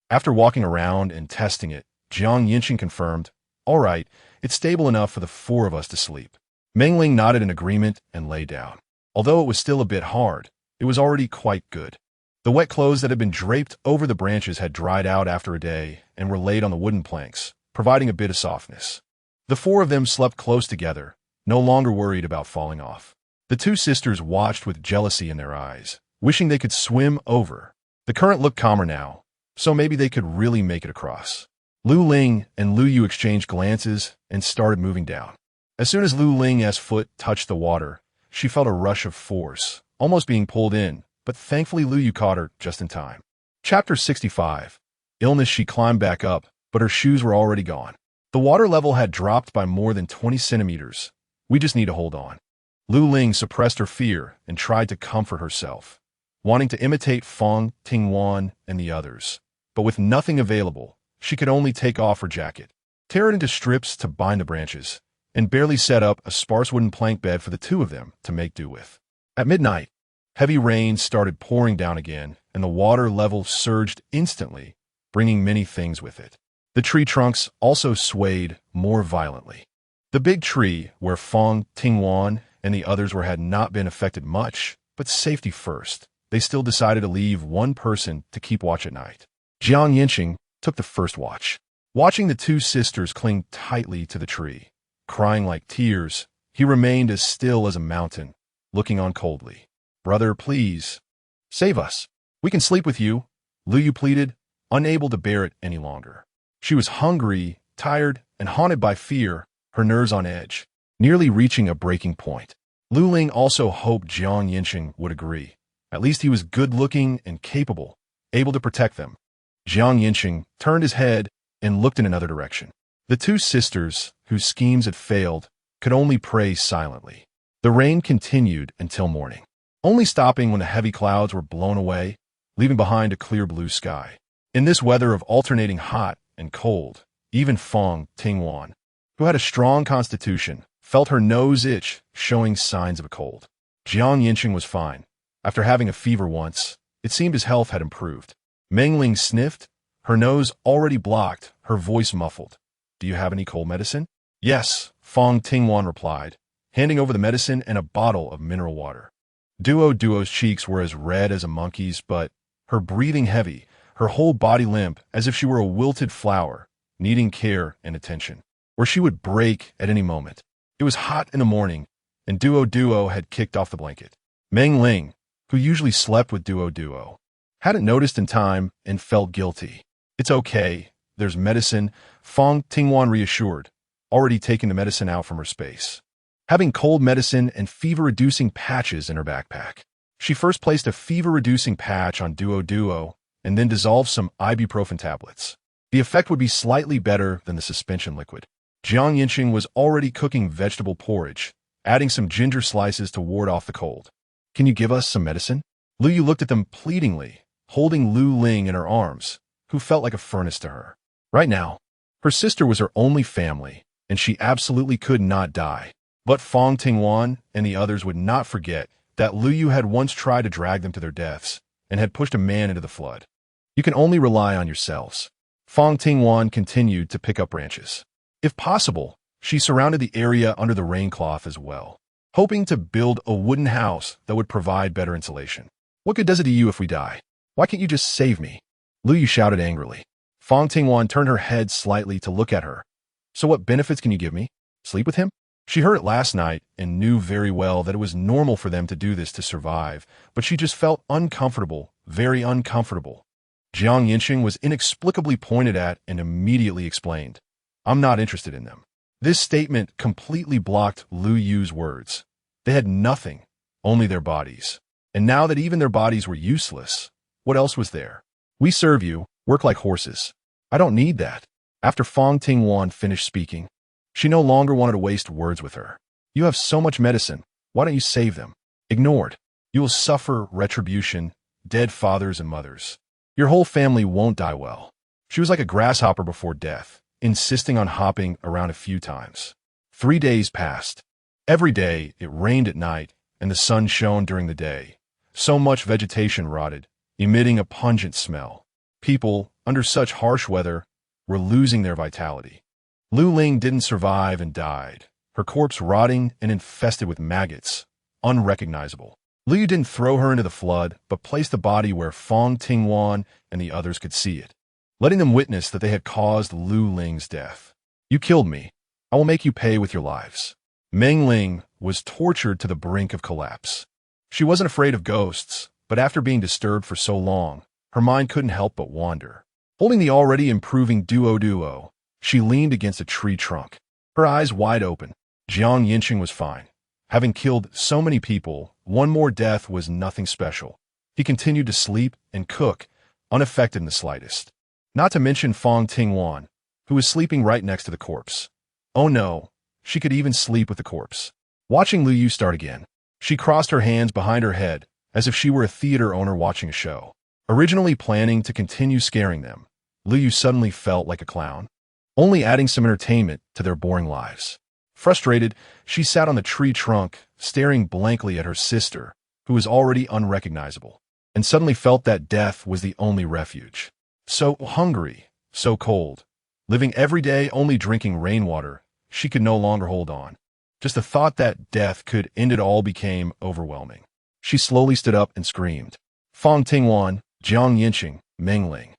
After walking around and testing it, Jiang Yancheng confirmed, all right, it's stable enough for the 4 of us to sleep. Meng Ling nodded in agreement and lay down. Although it was still a bit hard, it was already quite good. The wet clothes that had been draped over the branches had dried out after a day and were laid on the wooden planks, providing a bit of softness. The 4 of them slept close together, no longer worried about falling off. The 2 sisters watched with jealousy in their eyes, wishing they could swim over. The current looked calmer now, so maybe they could really make it across. Lu Ling and Lu Yu exchanged glances and started moving down. As soon as Lu Ling's foot touched the water, she felt a rush of force, almost being pulled in, but thankfully Lu Yu caught her just in time. Chapter 65. Illness. She climbed back up, but her shoes were already gone. The water level had dropped by more than 20 centimeters. We just need to hold on. Lu Ling suppressed her fear and tried to comfort herself, wanting to imitate Fang Tingwan and the others. But with nothing available, she could only take off her jacket, tear it into strips to bind the branches, and barely set up a sparse wooden plank bed for the 2 of them to make do with. At midnight, heavy rain started pouring down again, and the water level surged instantly, bringing many things with it. The tree trunks also swayed more violently. The big tree, where Fang Tingwan and the others had not been affected much, but safety first, they still decided to leave 1 person to keep watch at night. Jiang Yancheng took the first watch. Watching the 2 sisters cling tightly to the tree, crying like tears, he remained as still as a mountain, looking on coldly. Brother, please, save us. We can sleep with you, Lu Yu pleaded, unable to bear it any longer. She was hungry, tired, and haunted by fear, her nerves on edge, nearly reaching a breaking point. Lu Ling also hoped Jiang Yancheng would agree. At least he was good-looking and capable, able to protect them. Jiang Yancheng turned his head and looked in another direction. The 2 sisters, whose schemes had failed, could only pray silently. The rain continued until morning, only stopping when the heavy clouds were blown away, leaving behind a clear blue sky. In this weather of alternating hot and cold, even Fang Tingwan, who had a strong constitution, felt her nose itch, showing signs of a cold. Jiang Yancheng was fine. After having a fever once, it seemed his health had improved. Meng Ling sniffed, her nose already blocked, her voice muffled. Do you have any cold medicine? Yes, Fang Tingwan replied, handing over the medicine and a bottle of mineral water. Duo's cheeks were as red as a monkey's, but her breathing heavy, her whole body limp as if she were a wilted flower, needing care and attention, or she would break at any moment. It was hot in the morning, and Duo had kicked off the blanket. Meng Ling, who usually slept with Duo, hadn't noticed in time and felt guilty. It's okay, there's medicine, Fang Tingwan reassured, already taking the medicine out from her space. Having cold medicine and fever-reducing patches in her backpack. She first placed a fever-reducing patch on Duo and then dissolved some ibuprofen tablets. The effect would be slightly better than the suspension liquid. Yancheng was already cooking vegetable porridge, adding some ginger slices to ward off the cold. Can you give us some medicine? Lu Yu looked at them pleadingly, holding Lu Ling in her arms, who felt like a furnace to her. Right now, her sister was her only family, and she absolutely could not die. But Fang Tingwan and the others would not forget that Lu Yu had once tried to drag them to their deaths and had pushed a man into the flood. You can only rely on yourselves. Fang Tingwan continued to pick up branches. If possible, she surrounded the area under the rain cloth as well, hoping to build a wooden house that would provide better insulation. What good does it to you if we die? Why can't you just save me? Lu Yu shouted angrily. Fang Tingwan turned her head slightly to look at her. So what benefits can you give me? Sleep with him? She heard it last night and knew very well that it was normal for them to do this to survive, but she just felt uncomfortable, very uncomfortable. Yancheng was inexplicably pointed at and immediately explained, I'm not interested in them. This statement completely blocked Lu Yu's words. They had nothing, only their bodies. And now that even their bodies were useless, what else was there? We serve you, work like horses. I don't need that. After Fang Tingwan finished speaking, she no longer wanted to waste words with her. You have so much medicine. Why don't you save them? Ignored. You will suffer retribution, dead fathers and mothers. Your whole family won't die well. She was like a grasshopper before death, insisting on hopping around a few times. 3 days passed. Every day it rained at night and the sun shone during the day. So much vegetation rotted, emitting a pungent smell. People, under such harsh weather, were losing their vitality. Lu Ling didn't survive and died, her corpse rotting and infested with maggots, unrecognizable. Lu Yu didn't throw her into the flood, but placed the body where Fang Tingwan and the others could see it, letting them witness that they had caused Lu Ling's death. You killed me. I will make you pay with your lives. Meng Ling was tortured to the brink of collapse. She wasn't afraid of ghosts, but after being disturbed for so long, her mind couldn't help but wander. Holding the already improving Duo, she leaned against a tree trunk, her eyes wide open. Yancheng was fine. Having killed so many people, one more death was nothing special. He continued to sleep and cook, unaffected in the slightest. Not to mention Fang Tingwan, who was sleeping right next to the corpse. Oh no, she could even sleep with the corpse. Watching Lu Yu start again, she crossed her hands behind her head as if she were a theater owner watching a show. Originally planning to continue scaring them, Lu Yu suddenly felt like a clown, only adding some entertainment to their boring lives. Frustrated, she sat on the tree trunk, staring blankly at her sister, who was already unrecognizable, and suddenly felt that death was the only refuge. So hungry, so cold, living every day only drinking rainwater, she could no longer hold on. Just the thought that death could end it all became overwhelming. She slowly stood up and screamed, Fang Tingwan, Yancheng, Meng Ling.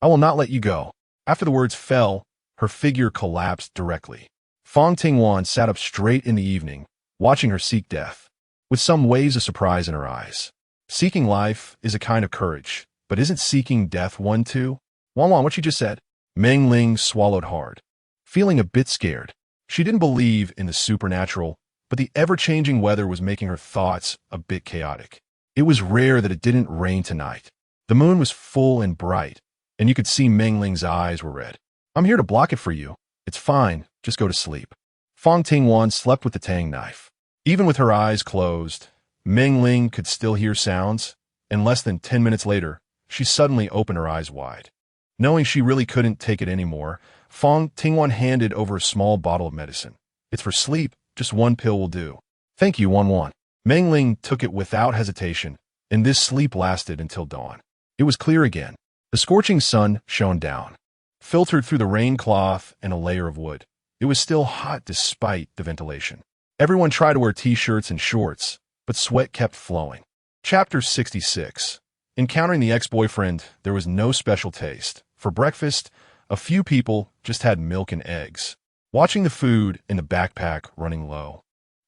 I will not let you go. After the words fell, her figure collapsed directly. Fang Tingwan sat up straight in the evening, watching her seek death, with some waves of surprise in her eyes. Seeking life is a kind of courage, but isn't seeking death one too? Wan, what you just said? Meng Ling swallowed hard, feeling a bit scared. She didn't believe in the supernatural, but the ever-changing weather was making her thoughts a bit chaotic. It was rare that it didn't rain tonight. The moon was full and bright, and you could see Meng Ling's eyes were red. I'm here to block it for you. It's fine, just go to sleep. Fang Tingwan slept with the Tang knife. Even with her eyes closed, Meng Ling could still hear sounds, and less than 10 minutes later, she suddenly opened her eyes wide. Knowing she really couldn't take it anymore, Fang Tingwan handed over a small bottle of medicine. It's for sleep, just 1 pill will do. Thank you, Wan. Meng Ling took it without hesitation, and this sleep lasted until dawn. It was clear again. The scorching sun shone down, filtered through the rain cloth and a layer of wood. It was still hot despite the ventilation. Everyone tried to wear t-shirts and shorts, but sweat kept flowing. Chapter 66. Encountering the ex-boyfriend, there was no special taste. For breakfast, a few people just had milk and eggs. Watching the food in the backpack running low.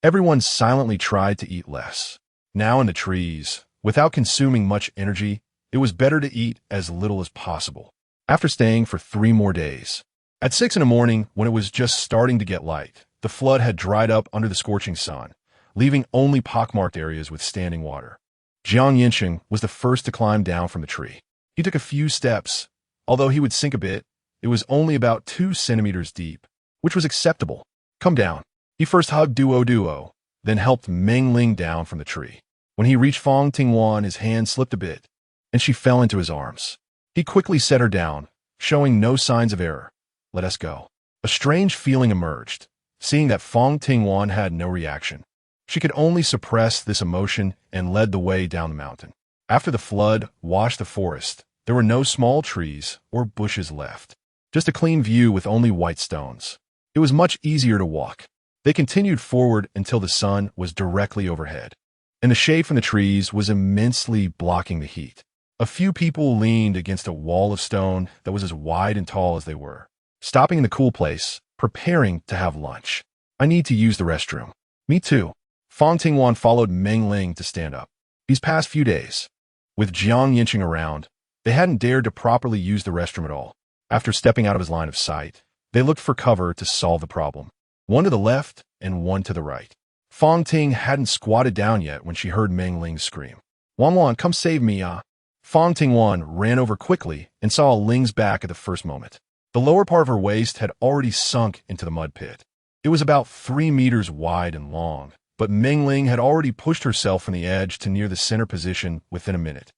Everyone silently tried to eat less. Now in the trees, without consuming much energy, it was better to eat as little as possible. After staying for 3 more days. At 6 in the morning, when it was just starting to get light, the flood had dried up under the scorching sun, leaving only pockmarked areas with standing water. Yancheng was the first to climb down from the tree. He took a few steps. Although he would sink a bit, it was only about 2 centimeters deep, which was acceptable. Come down. He first hugged Duo, then helped Meng Ling down from the tree. When he reached Fang Tingwan, his hand slipped a bit, and she fell into his arms. He quickly set her down, showing no signs of error. Let us go. A strange feeling emerged, seeing that Fang Tingwan had no reaction. She could only suppress this emotion and led the way down the mountain. After the flood washed the forest, there were no small trees or bushes left. Just a clean view with only white stones. It was much easier to walk. They continued forward until the sun was directly overhead, and the shade from the trees was immensely blocking the heat. A few people leaned against a wall of stone that was as wide and tall as they were, stopping in the cool place, preparing to have lunch. I need to use the restroom. Me too. Fang Tingwan followed Meng Ling to stand up. These past few days, with Jiang Yancheng around, they hadn't dared to properly use the restroom at all. After stepping out of his line of sight, they looked for cover to solve the problem. One to the left and one to the right. Fang Ting hadn't squatted down yet when she heard Meng Ling scream. Wan, come save me, ah. Fang Tingwan ran over quickly and saw Ling's back at the first moment. The lower part of her waist had already sunk into the mud pit. It was about 3 meters wide and long, but Meng Ling had already pushed herself from the edge to near the center position within a minute,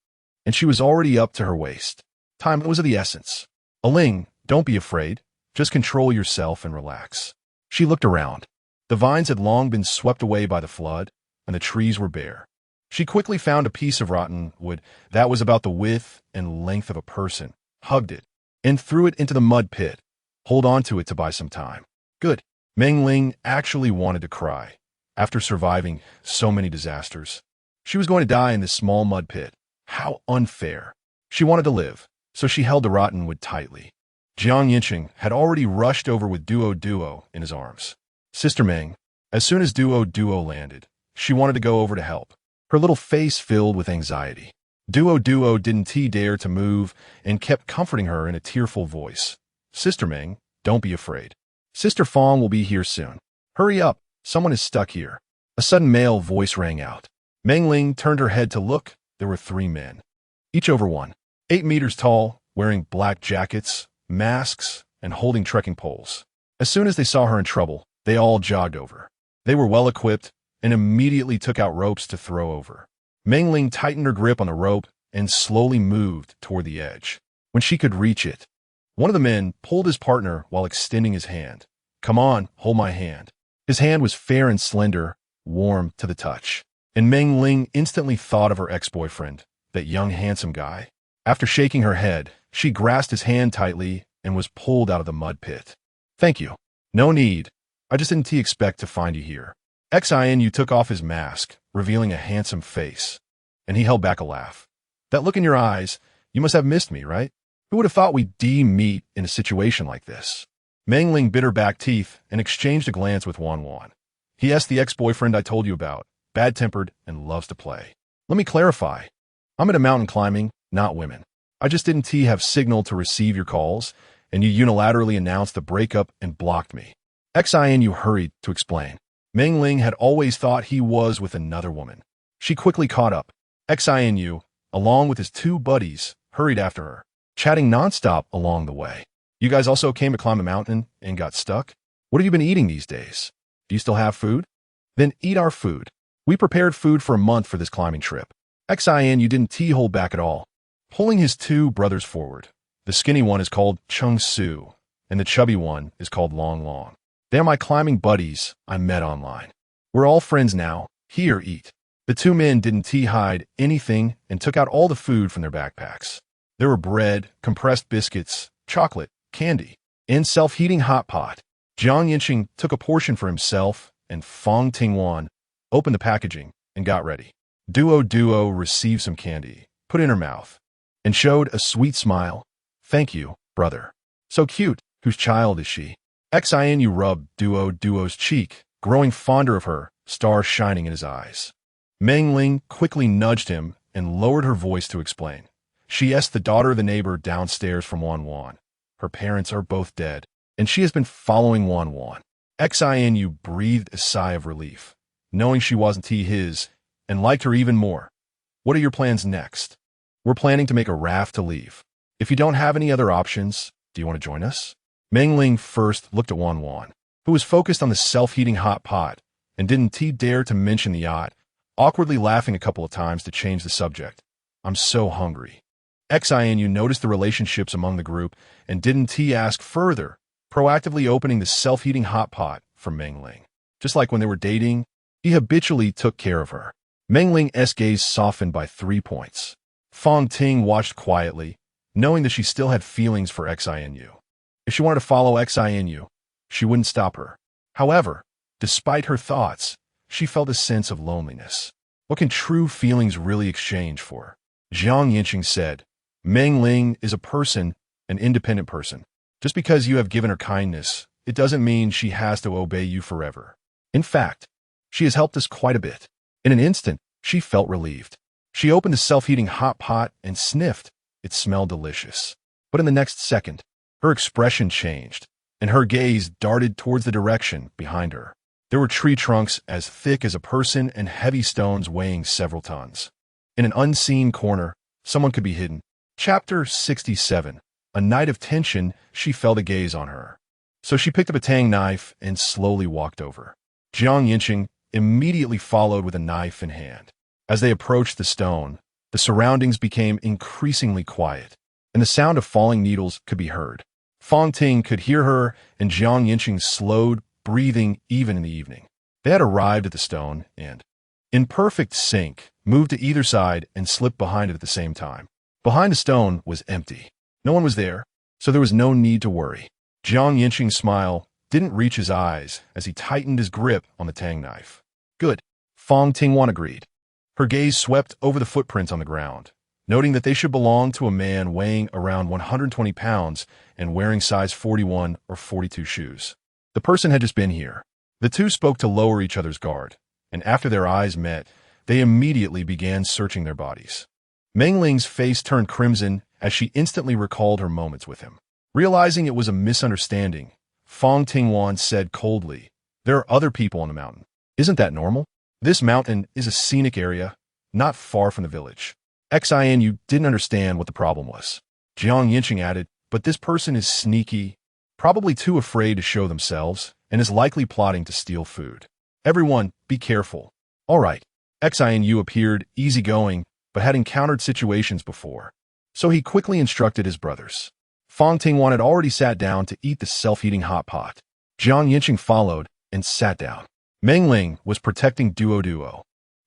and she was already up to her waist. Time was of the essence. Ling, don't be afraid. Just control yourself and relax. She looked around. The vines had long been swept away by the flood, and the trees were bare. She quickly found a piece of rotten wood that was about the width and length of a person, hugged it, and threw it into the mud pit. Hold on to it to buy some time. Good. Meng Ling actually wanted to cry. After surviving so many disasters, she was going to die in this small mud pit. How unfair. She wanted to live, so she held the rotten wood tightly. Jiang Yancheng had already rushed over with Duo in his arms. Sister Meng, as soon as Duo landed, she wanted to go over to help, her little face filled with anxiety. Duo didn't dare to move and kept comforting her in a tearful voice. Sister Meng, don't be afraid. Sister Fang will be here soon. Hurry up, someone is stuck here. A sudden male voice rang out. Meng Ling turned her head to look. There were 3 men, each over 8 meters tall, wearing black jackets, masks, and holding trekking poles. As soon as they saw her in trouble, they all jogged over. They were well equipped and immediately took out ropes to throw over. Meng Ling tightened her grip on the rope and slowly moved toward the edge. When she could reach it, one of the men pulled his partner while extending his hand. Come on, hold my hand. His hand was fair and slender, warm to the touch. And Meng Ling instantly thought of her ex-boyfriend, that young handsome guy. After shaking her head, she grasped his hand tightly and was pulled out of the mud pit. Thank you. No need. I just didn't expect to find you here. You took off his mask, revealing a handsome face, and he held back a laugh. That look in your eyes, you must have missed me, right? Who would have thought we'd meet in a situation like this? Meng Ling bit her back teeth and exchanged a glance with Wan. He asked the ex-boyfriend I told you about, bad-tempered and loves to play. Let me clarify. I'm into mountain climbing, not women. I just didn't have signal to receive your calls, and you unilaterally announced the breakup and blocked me. You hurried to explain. Meng Ling had always thought he was with another woman. She quickly caught up. You, along with his 2 buddies, hurried after her, chatting nonstop along the way. You guys also came to climb a mountain and got stuck? What have you been eating these days? Do you still have food? Then eat our food. We prepared food for a month for this climbing trip. You didn't hold back at all, pulling his 2 brothers forward. The skinny one is called Chung Su, and the chubby one is called Long. They are my climbing buddies I met online. We're all friends now. Here, eat. The 2 men didn't hide anything and took out all the food from their backpacks. There were bread, compressed biscuits, chocolate, candy, and self-heating hot pot. Jiang Yancheng took a portion for himself, and Fang Tingwan opened the packaging and got ready. Duo received some candy, put it in her mouth, and showed a sweet smile. "Thank you, brother. So cute. Whose child is she?" Xianu rubbed Duo's cheek, growing fonder of her, stars shining in his eyes. Meng Ling quickly nudged him and lowered her voice to explain. "She's the daughter of the neighbor downstairs from Wan. Her parents are both dead, and she has been following Wan. Xianu breathed a sigh of relief, knowing she wasn't his, and liked her even more. "What are your plans next?" "We're planning to make a raft to leave. If you don't have any other options, do you want to join us?" Meng Ling first looked at Wan, who was focused on the self-heating hot pot, and didn't dare to mention the yacht, awkwardly laughing a couple of times to change the subject. "I'm so hungry." Xianu noticed the relationships among the group and didn't ask further, proactively opening the self-heating hot pot for Meng Ling. Just like when they were dating, he habitually took care of her. Meng Ling's gaze softened by 3 points. Fang Ting watched quietly, knowing that she still had feelings for Xianu. If she wanted to follow Xianu, she wouldn't stop her. However, despite her thoughts, she felt a sense of loneliness. What can true feelings really exchange for? Jiang Yancheng said, "Meng Ling is a person, an independent person. Just because you have given her kindness, it doesn't mean she has to obey you forever. In fact, she has helped us quite a bit." In an instant, she felt relieved. She opened the self-heating hot pot and sniffed. It smelled delicious. But in the next second, her expression changed, and her gaze darted towards the direction behind her. There were tree trunks as thick as a person and heavy stones weighing several tons. In an unseen corner, someone could be hidden. Chapter 67. A night of tension. She felt a gaze on her. So she picked up a Tang knife and slowly walked over. Jiang Yancheng immediately followed with a knife in hand. As they approached the stone, the surroundings became increasingly quiet, and the sound of falling needles could be heard. Fang Ting could hear her, and Jiang Yancheng slowed breathing even in the evening. They had arrived at the stone and, in perfect sync, moved to either side and slipped behind it at the same time. Behind the stone was empty. No one was there, so there was no need to worry. Jiang Yancheng's smile didn't reach his eyes as he tightened his grip on the Tang knife. "Good," Fang Tingwan agreed. Her gaze swept over the footprints on the ground, noting that they should belong to a man weighing around 120 pounds and wearing size 41 or 42 shoes. The person had just been here. The two spoke to lower each other's guard, and after their eyes met, they immediately began searching their bodies. Meng Ling's face turned crimson as she instantly recalled her moments with him. Realizing it was a misunderstanding, Fang Tingwan said coldly, "There are other people on the mountain. Isn't that normal? This mountain is a scenic area, not far from the village." Xianu didn't understand what the problem was. Jiang Yancheng added, "But this person is sneaky, probably too afraid to show themselves, and is likely plotting to steal food. Everyone, be careful." "All right." Xianu appeared easygoing, but had encountered situations before, so he quickly instructed his brothers. Fang Tingwan had already sat down to eat the self-heating hot pot. Jiang Yancheng followed and sat down. Meng Ling was protecting Duo,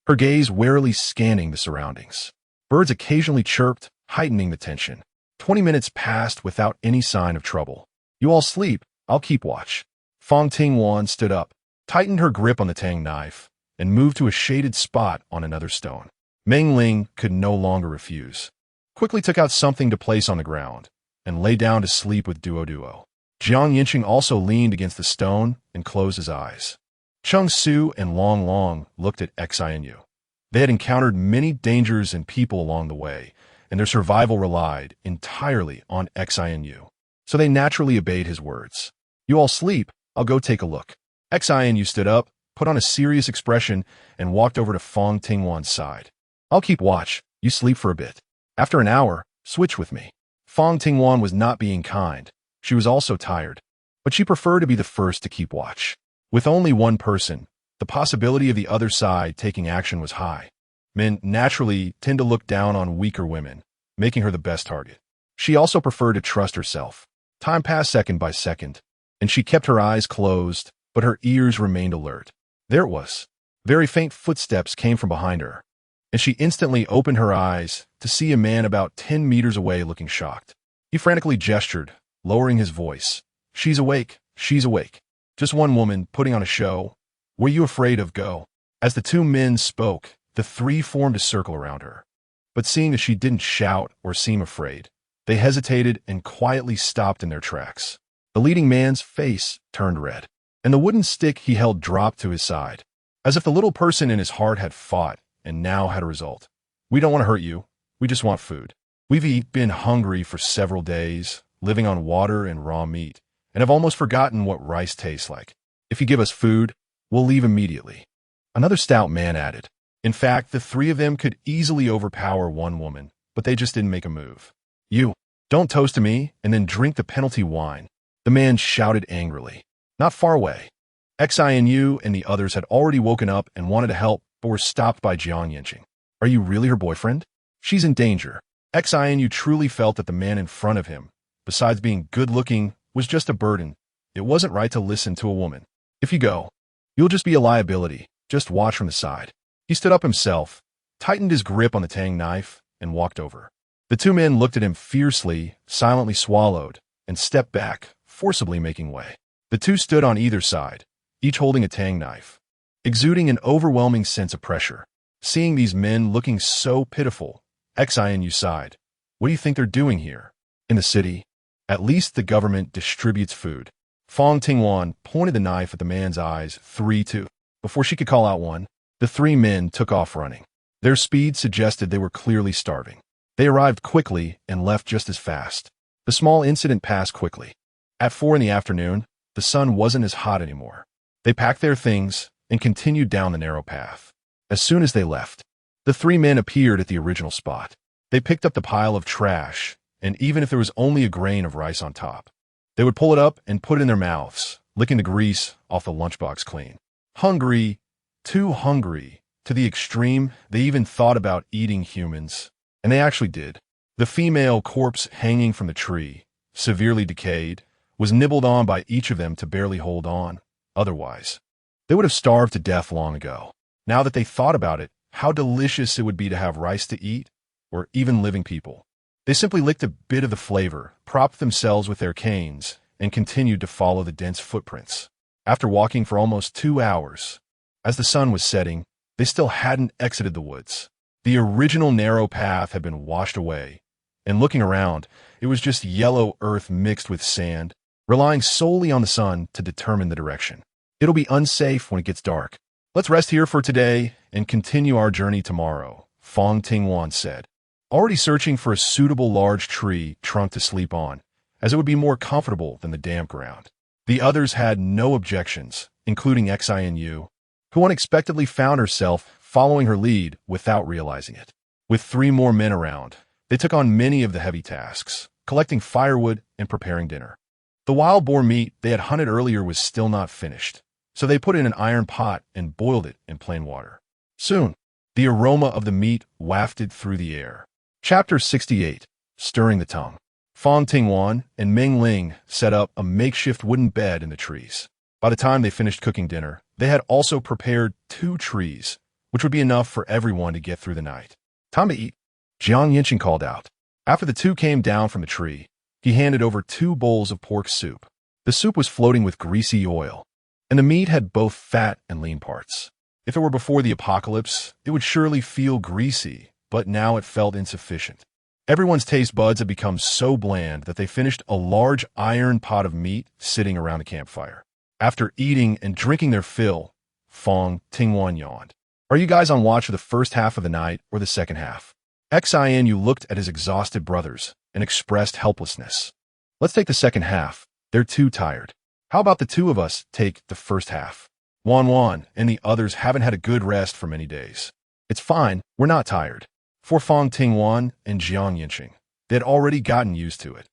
her gaze warily scanning the surroundings. Birds occasionally chirped, heightening the tension. 20 minutes passed without any sign of trouble. "You all sleep, I'll keep watch." Fang Tingwan stood up, tightened her grip on the Tang knife, and moved to a shaded spot on another stone. Meng Ling could no longer refuse. Quickly took out something to place on the ground, and lay down to sleep with Duo. Jiang Yancheng also leaned against the stone and closed his eyes. Chung Su and Long looked at Xianu. They had encountered many dangers and people along the way, and their survival relied entirely on Xianu. So they naturally obeyed his words. "You all sleep, I'll go take a look." Xianu stood up, put on a serious expression, and walked over to Fang Tingwan's side. "I'll keep watch, you sleep for a bit. After an hour, switch with me." Fang Tingwan was not being kind. She was also tired, but she preferred to be the first to keep watch. With only one person, the possibility of the other side taking action was high. Men naturally tend to look down on weaker women, making her the best target. She also preferred to trust herself. Time passed second by second, and she kept her eyes closed, but her ears remained alert. There it was. Very faint footsteps came from behind her, and she instantly opened her eyes to see a man about 10 meters away looking shocked. He frantically gestured, lowering his voice. "She's awake, she's awake." Just one woman putting on a show. Were you afraid of Go? As the two men spoke, the three formed a circle around her. But seeing that she didn't shout or seem afraid, they hesitated and quietly stopped in their tracks. The leading man's face turned red, and the wooden stick he held dropped to his side, as if the little person in his heart had fought and now had a result. We don't want to hurt you. We just want food. We've been hungry for several days, living on water and raw meat, and have almost forgotten what rice tastes like. If you give us food, we'll leave immediately. Another stout man added. In fact, the three of them could easily overpower one woman, but they just didn't make a move. You, don't toast to me and then drink the penalty wine, the man shouted angrily. Not far away. Xianu and the others had already woken up and wanted to help, but were stopped by Yancheng. Are you really her boyfriend? She's in danger. Xianu truly felt that the man in front of him, besides being good-looking, was just a burden. It wasn't right to listen to a woman. If you go, you'll just be a liability. Just watch from the side. He stood up himself, tightened his grip on the Tang knife, and walked over. The two men looked at him fiercely, silently swallowed, and stepped back, forcibly making way. The two stood on either side, each holding a Tang knife, exuding an overwhelming sense of pressure. Seeing these men looking so pitiful, Xianu sighed. What do you think they're doing here? In the city? At least the government distributes food. Fang Tingwan pointed the knife at the man's eyes, 3-2. Before she could call out one, the three men took off running. Their speed suggested they were clearly starving. They arrived quickly and left just as fast. The small incident passed quickly. At 4 in the afternoon, the sun wasn't as hot anymore. They packed their things and continued down the narrow path. As soon as they left, the three men appeared at the original spot. They picked up the pile of trash, and even if there was only a grain of rice on top, they would pull it up and put it in their mouths, licking the grease off the lunchbox clean. Hungry, too hungry, to the extreme, they even thought about eating humans. And they actually did. The female corpse hanging from the tree, severely decayed, was nibbled on by each of them to barely hold on. Otherwise, they would have starved to death long ago. Now that they thought about it, how delicious it would be to have rice to eat, or even living people. They simply licked a bit of the flavor, propped themselves with their canes, and continued to follow the dense footprints. After walking for almost 2 hours, as the sun was setting, they still hadn't exited the woods. The original narrow path had been washed away, and looking around, it was just yellow earth mixed with sand, relying solely on the sun to determine the direction. It'll be unsafe when it gets dark. Let's rest here for today and continue our journey tomorrow, Fang Tingwan said, already searching for a suitable large tree trunk to sleep on, as it would be more comfortable than the damp ground. The others had no objections, including Xianu, who unexpectedly found herself following her lead without realizing it. With 3 more men around, they took on many of the heavy tasks, collecting firewood and preparing dinner. The wild boar meat they had hunted earlier was still not finished, so they put it in an iron pot and boiled it in plain water. Soon, the aroma of the meat wafted through the air. Chapter 68, Stirring the Tongue. Fang Tingwan and Meng Ling set up a makeshift wooden bed in the trees. By the time they finished cooking dinner, they had also prepared 2 trees, which would be enough for everyone to get through the night. Time to eat, Jiang Yancheng called out. After the two came down from the tree, he handed over 2 bowls of pork soup. The soup was floating with greasy oil, and the meat had both fat and lean parts. If it were before the apocalypse, it would surely feel greasy, but now it felt insufficient. Everyone's taste buds had become so bland that they finished a large iron pot of meat sitting around the campfire. After eating and drinking their fill, Fang Tingwan yawned. Are you guys on watch for the first half of the night or the second half? Xianu looked at his exhausted brothers and expressed helplessness. Let's take the second half. They're too tired. How about the 2 of us take the first half? Wan and the others haven't had a good rest for many days. It's fine, we're not tired. For Fang Tingwan and Jiang Yancheng, they had already gotten used to it.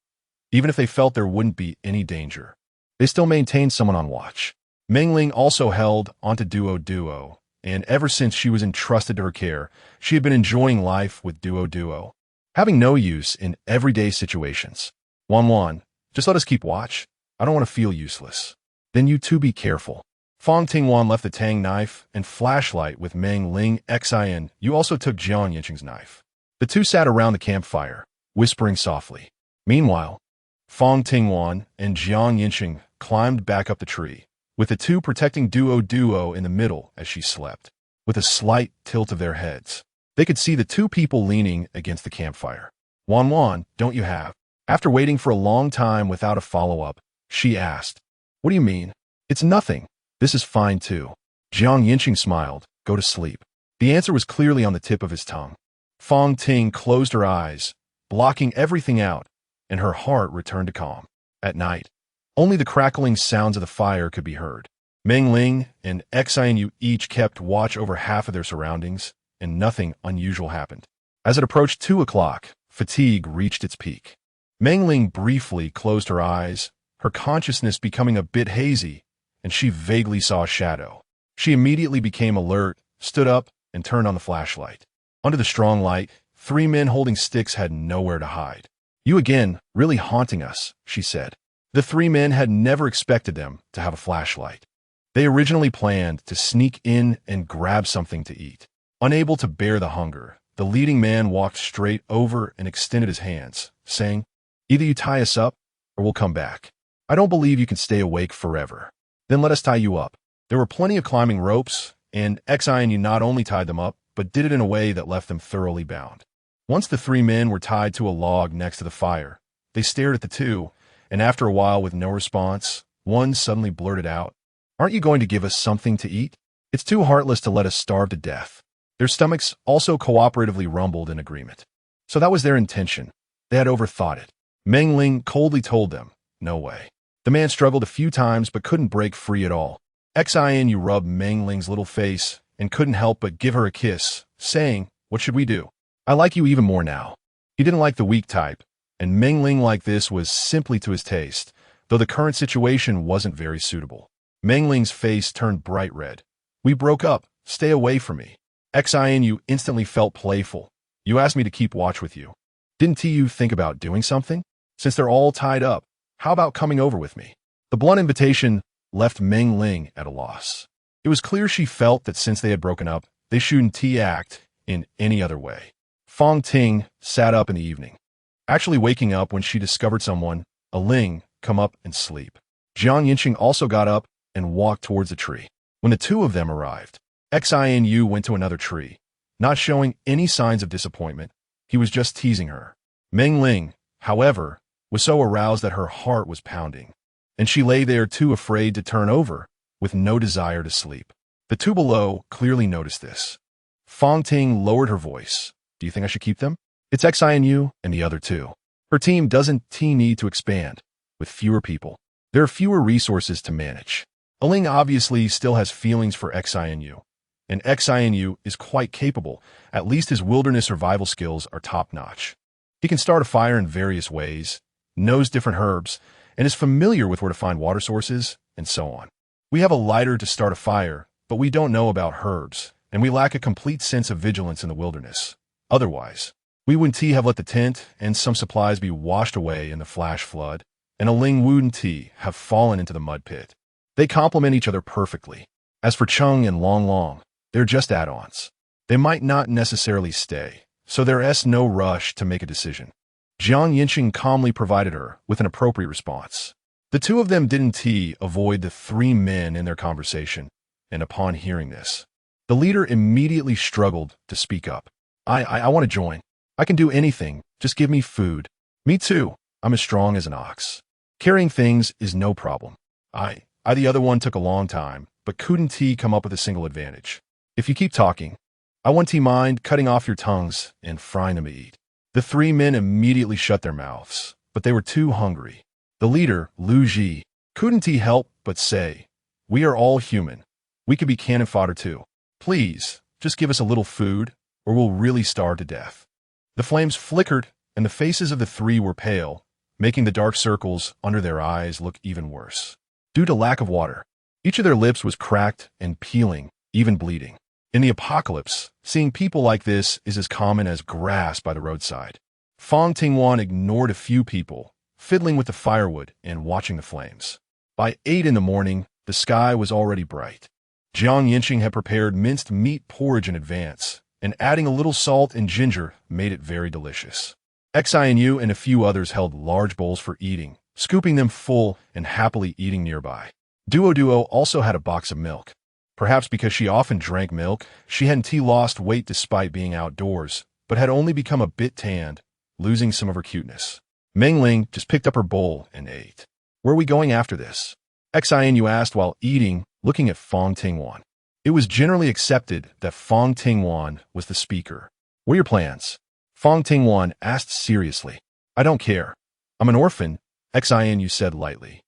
Even if they felt there wouldn't be any danger, they still maintained someone on watch. Meng Ling also held onto Duo, and ever since she was entrusted to her care, she had been enjoying life with Duo, having no use in everyday situations. Wan, just let us keep watch. I don't want to feel useless. Then you two be careful. Fang Tingwan left the Tang knife and flashlight with Meng Ling. Xian, you also took Jiang Yancheng's knife. The two sat around the campfire, whispering softly. Meanwhile, Fang Tingwan and Jiang Yancheng climbed back up the tree, with the two protecting duo in the middle as she slept, with a slight tilt of their heads. They could see the two people leaning against the campfire. Wan, don't you have? After waiting for a long time without a follow-up, she asked, What do you mean? It's nothing. This is fine too. Yancheng smiled. Go to sleep. The answer was clearly on the tip of his tongue. Fang Ting closed her eyes, blocking everything out, and her heart returned to calm. At night, only the crackling sounds of the fire could be heard. Meng Ling and Xianyu each kept watch over half of their surroundings, and nothing unusual happened. As it approached 2 o'clock, fatigue reached its peak. Meng Ling briefly closed her eyes, her consciousness becoming a bit hazy, and she vaguely saw a shadow. She immediately became alert, stood up, and turned on the flashlight. Under the strong light, 3 men holding sticks had nowhere to hide. You again, really haunting us, she said. The 3 men had never expected them to have a flashlight. They originally planned to sneak in and grab something to eat. Unable to bear the hunger, the leading man walked straight over and extended his hands, saying, Either you tie us up, or we'll come back. I don't believe you can stay awake forever. Then let us tie you up. There were plenty of climbing ropes, and Xianyu not only tied them up, but did it in a way that left them thoroughly bound. Once the 3 men were tied to a log next to the fire, they stared at the two, and after a while with no response, one suddenly blurted out, Aren't you going to give us something to eat? It's too heartless to let us starve to death. Their stomachs also cooperatively rumbled in agreement. So that was their intention. They had overthought it. Meng Ling coldly told them, No way. The man struggled a few times but couldn't break free at all. Xianyu rubbed Meng Ling's little face and couldn't help but give her a kiss, saying, What should we do? I like you even more now. He didn't like the weak type, and Meng Ling like this was simply to his taste, though the current situation wasn't very suitable. Meng Ling's face turned bright red. We broke up. Stay away from me. Xianyu instantly felt playful. You asked me to keep watch with you. Didn't you think about doing something? Since they're all tied up, how about coming over with me? The blunt invitation left Meng Ling at a loss. It was clear she felt that since they had broken up, they shouldn't act in any other way. Fang Ting sat up in the evening, actually waking up when she discovered someone, a Ling, come up and sleep. Yancheng also got up and walked towards the tree. When the two of them arrived, Xianyu went to another tree, not showing any signs of disappointment. He was just teasing her. Meng Ling, however, was so aroused that her heart was pounding, and she lay there too afraid to turn over, with no desire to sleep. The two below clearly noticed this. Fang Ting lowered her voice. Do you think I should keep them? It's Xianyu and the other two. Her team doesn't need to expand. With fewer people, there are fewer resources to manage. A Ling obviously still has feelings for Xianyu, and Xianyu is quite capable. At least his wilderness survival skills are top-notch. He can start a fire in various ways, knows different herbs, and is familiar with where to find water sources, and so on. We have a lighter to start a fire, but we don't know about herbs, and we lack a complete sense of vigilance in the wilderness. Otherwise, we wouldn't have let the tent and some supplies be washed away in the flash flood, and a Ling wouldn't have fallen into the mud pit. They complement each other perfectly. As for Cheng and Long, they're just add-ons. They might not necessarily stay, so there's no rush to make a decision. Yancheng calmly provided her with an appropriate response. The two of them didn't avoid the 3 men in their conversation, and upon hearing this, the leader immediately struggled to speak up. I want to join. I can do anything. Just give me food. Me too. I'm as strong as an ox. Carrying things is no problem. The other one took a long time, but couldn't come up with a single advantage. If you keep talking, I won't mind cutting off your tongues and frying them to eat. The 3 men immediately shut their mouths, but they were too hungry. The leader, Lu Ji, couldn't help but say, We are all human. We could be cannon fodder too. Please, just give us a little food, or we'll really starve to death. The flames flickered, and the faces of the 3 were pale, making the dark circles under their eyes look even worse. Due to lack of water, each of their lips was cracked and peeling, even bleeding. In the apocalypse, seeing people like this is as common as grass by the roadside. Fang Tingwan ignored a few people, fiddling with the firewood and watching the flames. By 8 in the morning, the sky was already bright. Yancheng had prepared minced meat porridge in advance, and adding a little salt and ginger made it very delicious. Xianyu and a few others held large bowls for eating, scooping them full and happily eating nearby. Duo also had a box of milk. Perhaps because she often drank milk, she hadn't lost weight despite being outdoors, but had only become a bit tanned, losing some of her cuteness. Mengling just picked up her bowl and ate. Where are we going after this? Xinu asked while eating, looking at Fang Tingwan. It was generally accepted that Fang Tingwan was the speaker. What are your plans? Fang Tingwan asked seriously. I don't care. I'm an orphan, Xinu said lightly.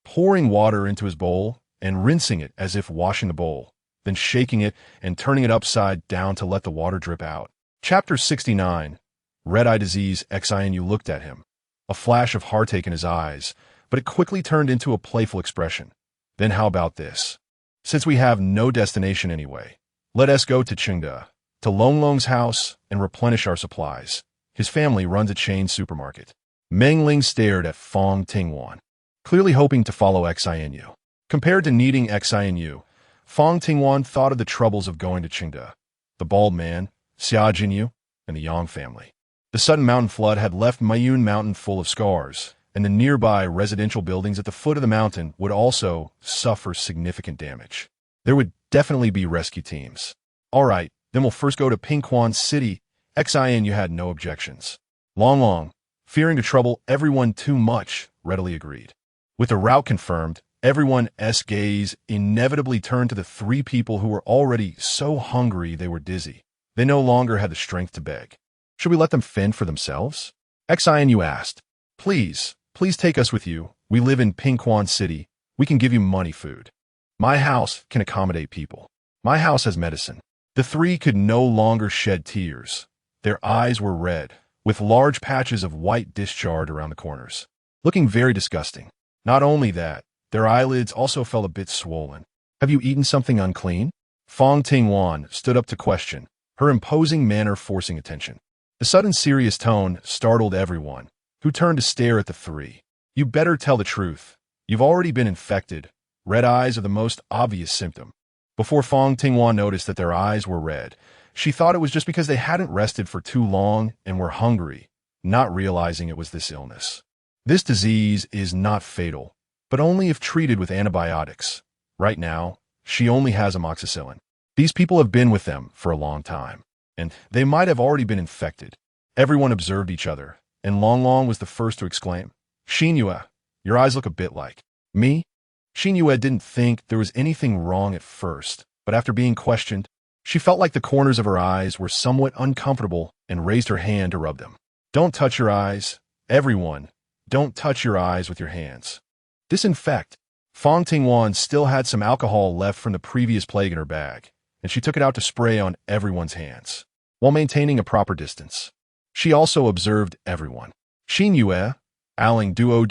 Pouring water into his bowl and rinsing it as if washing the bowl, then shaking it and turning it upside down to let the water drip out. Chapter 69. Red-eye disease. Xinu looked at him. A flash of heartache in his eyes, but it quickly turned into a playful expression. Then how about this? Since we have no destination anyway, let us go to Chengda, to Longlong's house, and replenish our supplies. His family runs a chain supermarket. Mengling stared at Fang Tingwan, clearly hoping to follow Xinu. Compared to needing Xinu, Fang Tingwan thought of the troubles of going to Chengda, the bald man, Xia Jinyu, and the Yang family. The sudden mountain flood had left Mayun Mountain full of scars, and the nearby residential buildings at the foot of the mountain would also suffer significant damage. There would definitely be rescue teams. All right, then we'll first go to Pingquan City. Xinu had no objections. Long, fearing to trouble everyone too much, readily agreed. With the route confirmed, everyone's gaze inevitably turned to the three people who were already so hungry they were dizzy. They no longer had the strength to beg. Should we let them fend for themselves? Xinu asked. Please take us with you. We live in Pingquan City. We can give you money, food. My house can accommodate people. My house has medicine. The three could no longer shed tears. Their eyes were red, with large patches of white discharge around the corners, looking very disgusting. Not only that, their eyelids also felt a bit swollen. Have you eaten something unclean? Fang Tingwan stood up to question, her imposing manner forcing attention. The sudden serious tone startled everyone, who turned to stare at the three. You better tell the truth. You've already been infected. Red eyes are the most obvious symptom. Before Fang Tingwan noticed that their eyes were red, she thought it was just because they hadn't rested for too long and were hungry, not realizing it was this illness. This disease is not fatal, but only if treated with antibiotics. Right now, she only has amoxicillin. These people have been with them for a long time, and they might have already been infected. Everyone observed each other, and Long was the first to exclaim, Xinyue, your eyes look a bit like me. Xinyue didn't think there was anything wrong at first, but after being questioned, she felt like the corners of her eyes were somewhat uncomfortable and raised her hand to rub them. Don't touch your eyes. Everyone, don't touch your eyes with your hands. Disinfect. Fang Tingwan still had some alcohol left from the previous plague in her bag, and she took it out to spray on everyone's hands, while maintaining a proper distance. She also observed everyone. Xinyue, Aling Duo,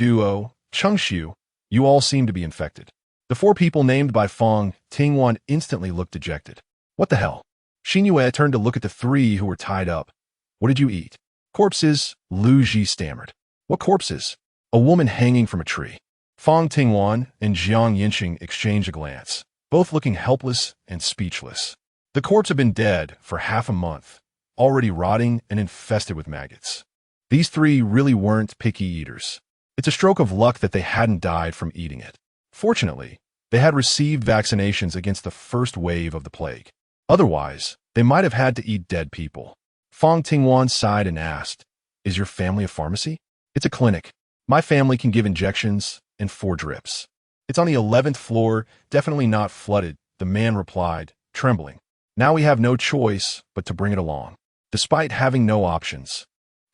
Chengxiu, you all seem to be infected. The four people named by Fang Tingwan instantly looked dejected. What the hell? Xinyue turned to look at the three who were tied up. What did you eat? Corpses, Lu Ji stammered. What corpses? A woman hanging from a tree. Fang Tingwan and Yancheng exchanged a glance, both looking helpless and speechless. The corpse had been dead for half a month, already rotting and infested with maggots. These three really weren't picky eaters. It's a stroke of luck that they hadn't died from eating it. Fortunately, they had received vaccinations against the first wave of the plague. Otherwise, they might have had to eat dead people. Fang Tingwan sighed and asked, Is your family a pharmacy? It's a clinic. My family can give injections and 4 drips. It's on the 11th floor, definitely not flooded, the man replied, trembling. Now we have no choice but to bring it along. Despite having no options,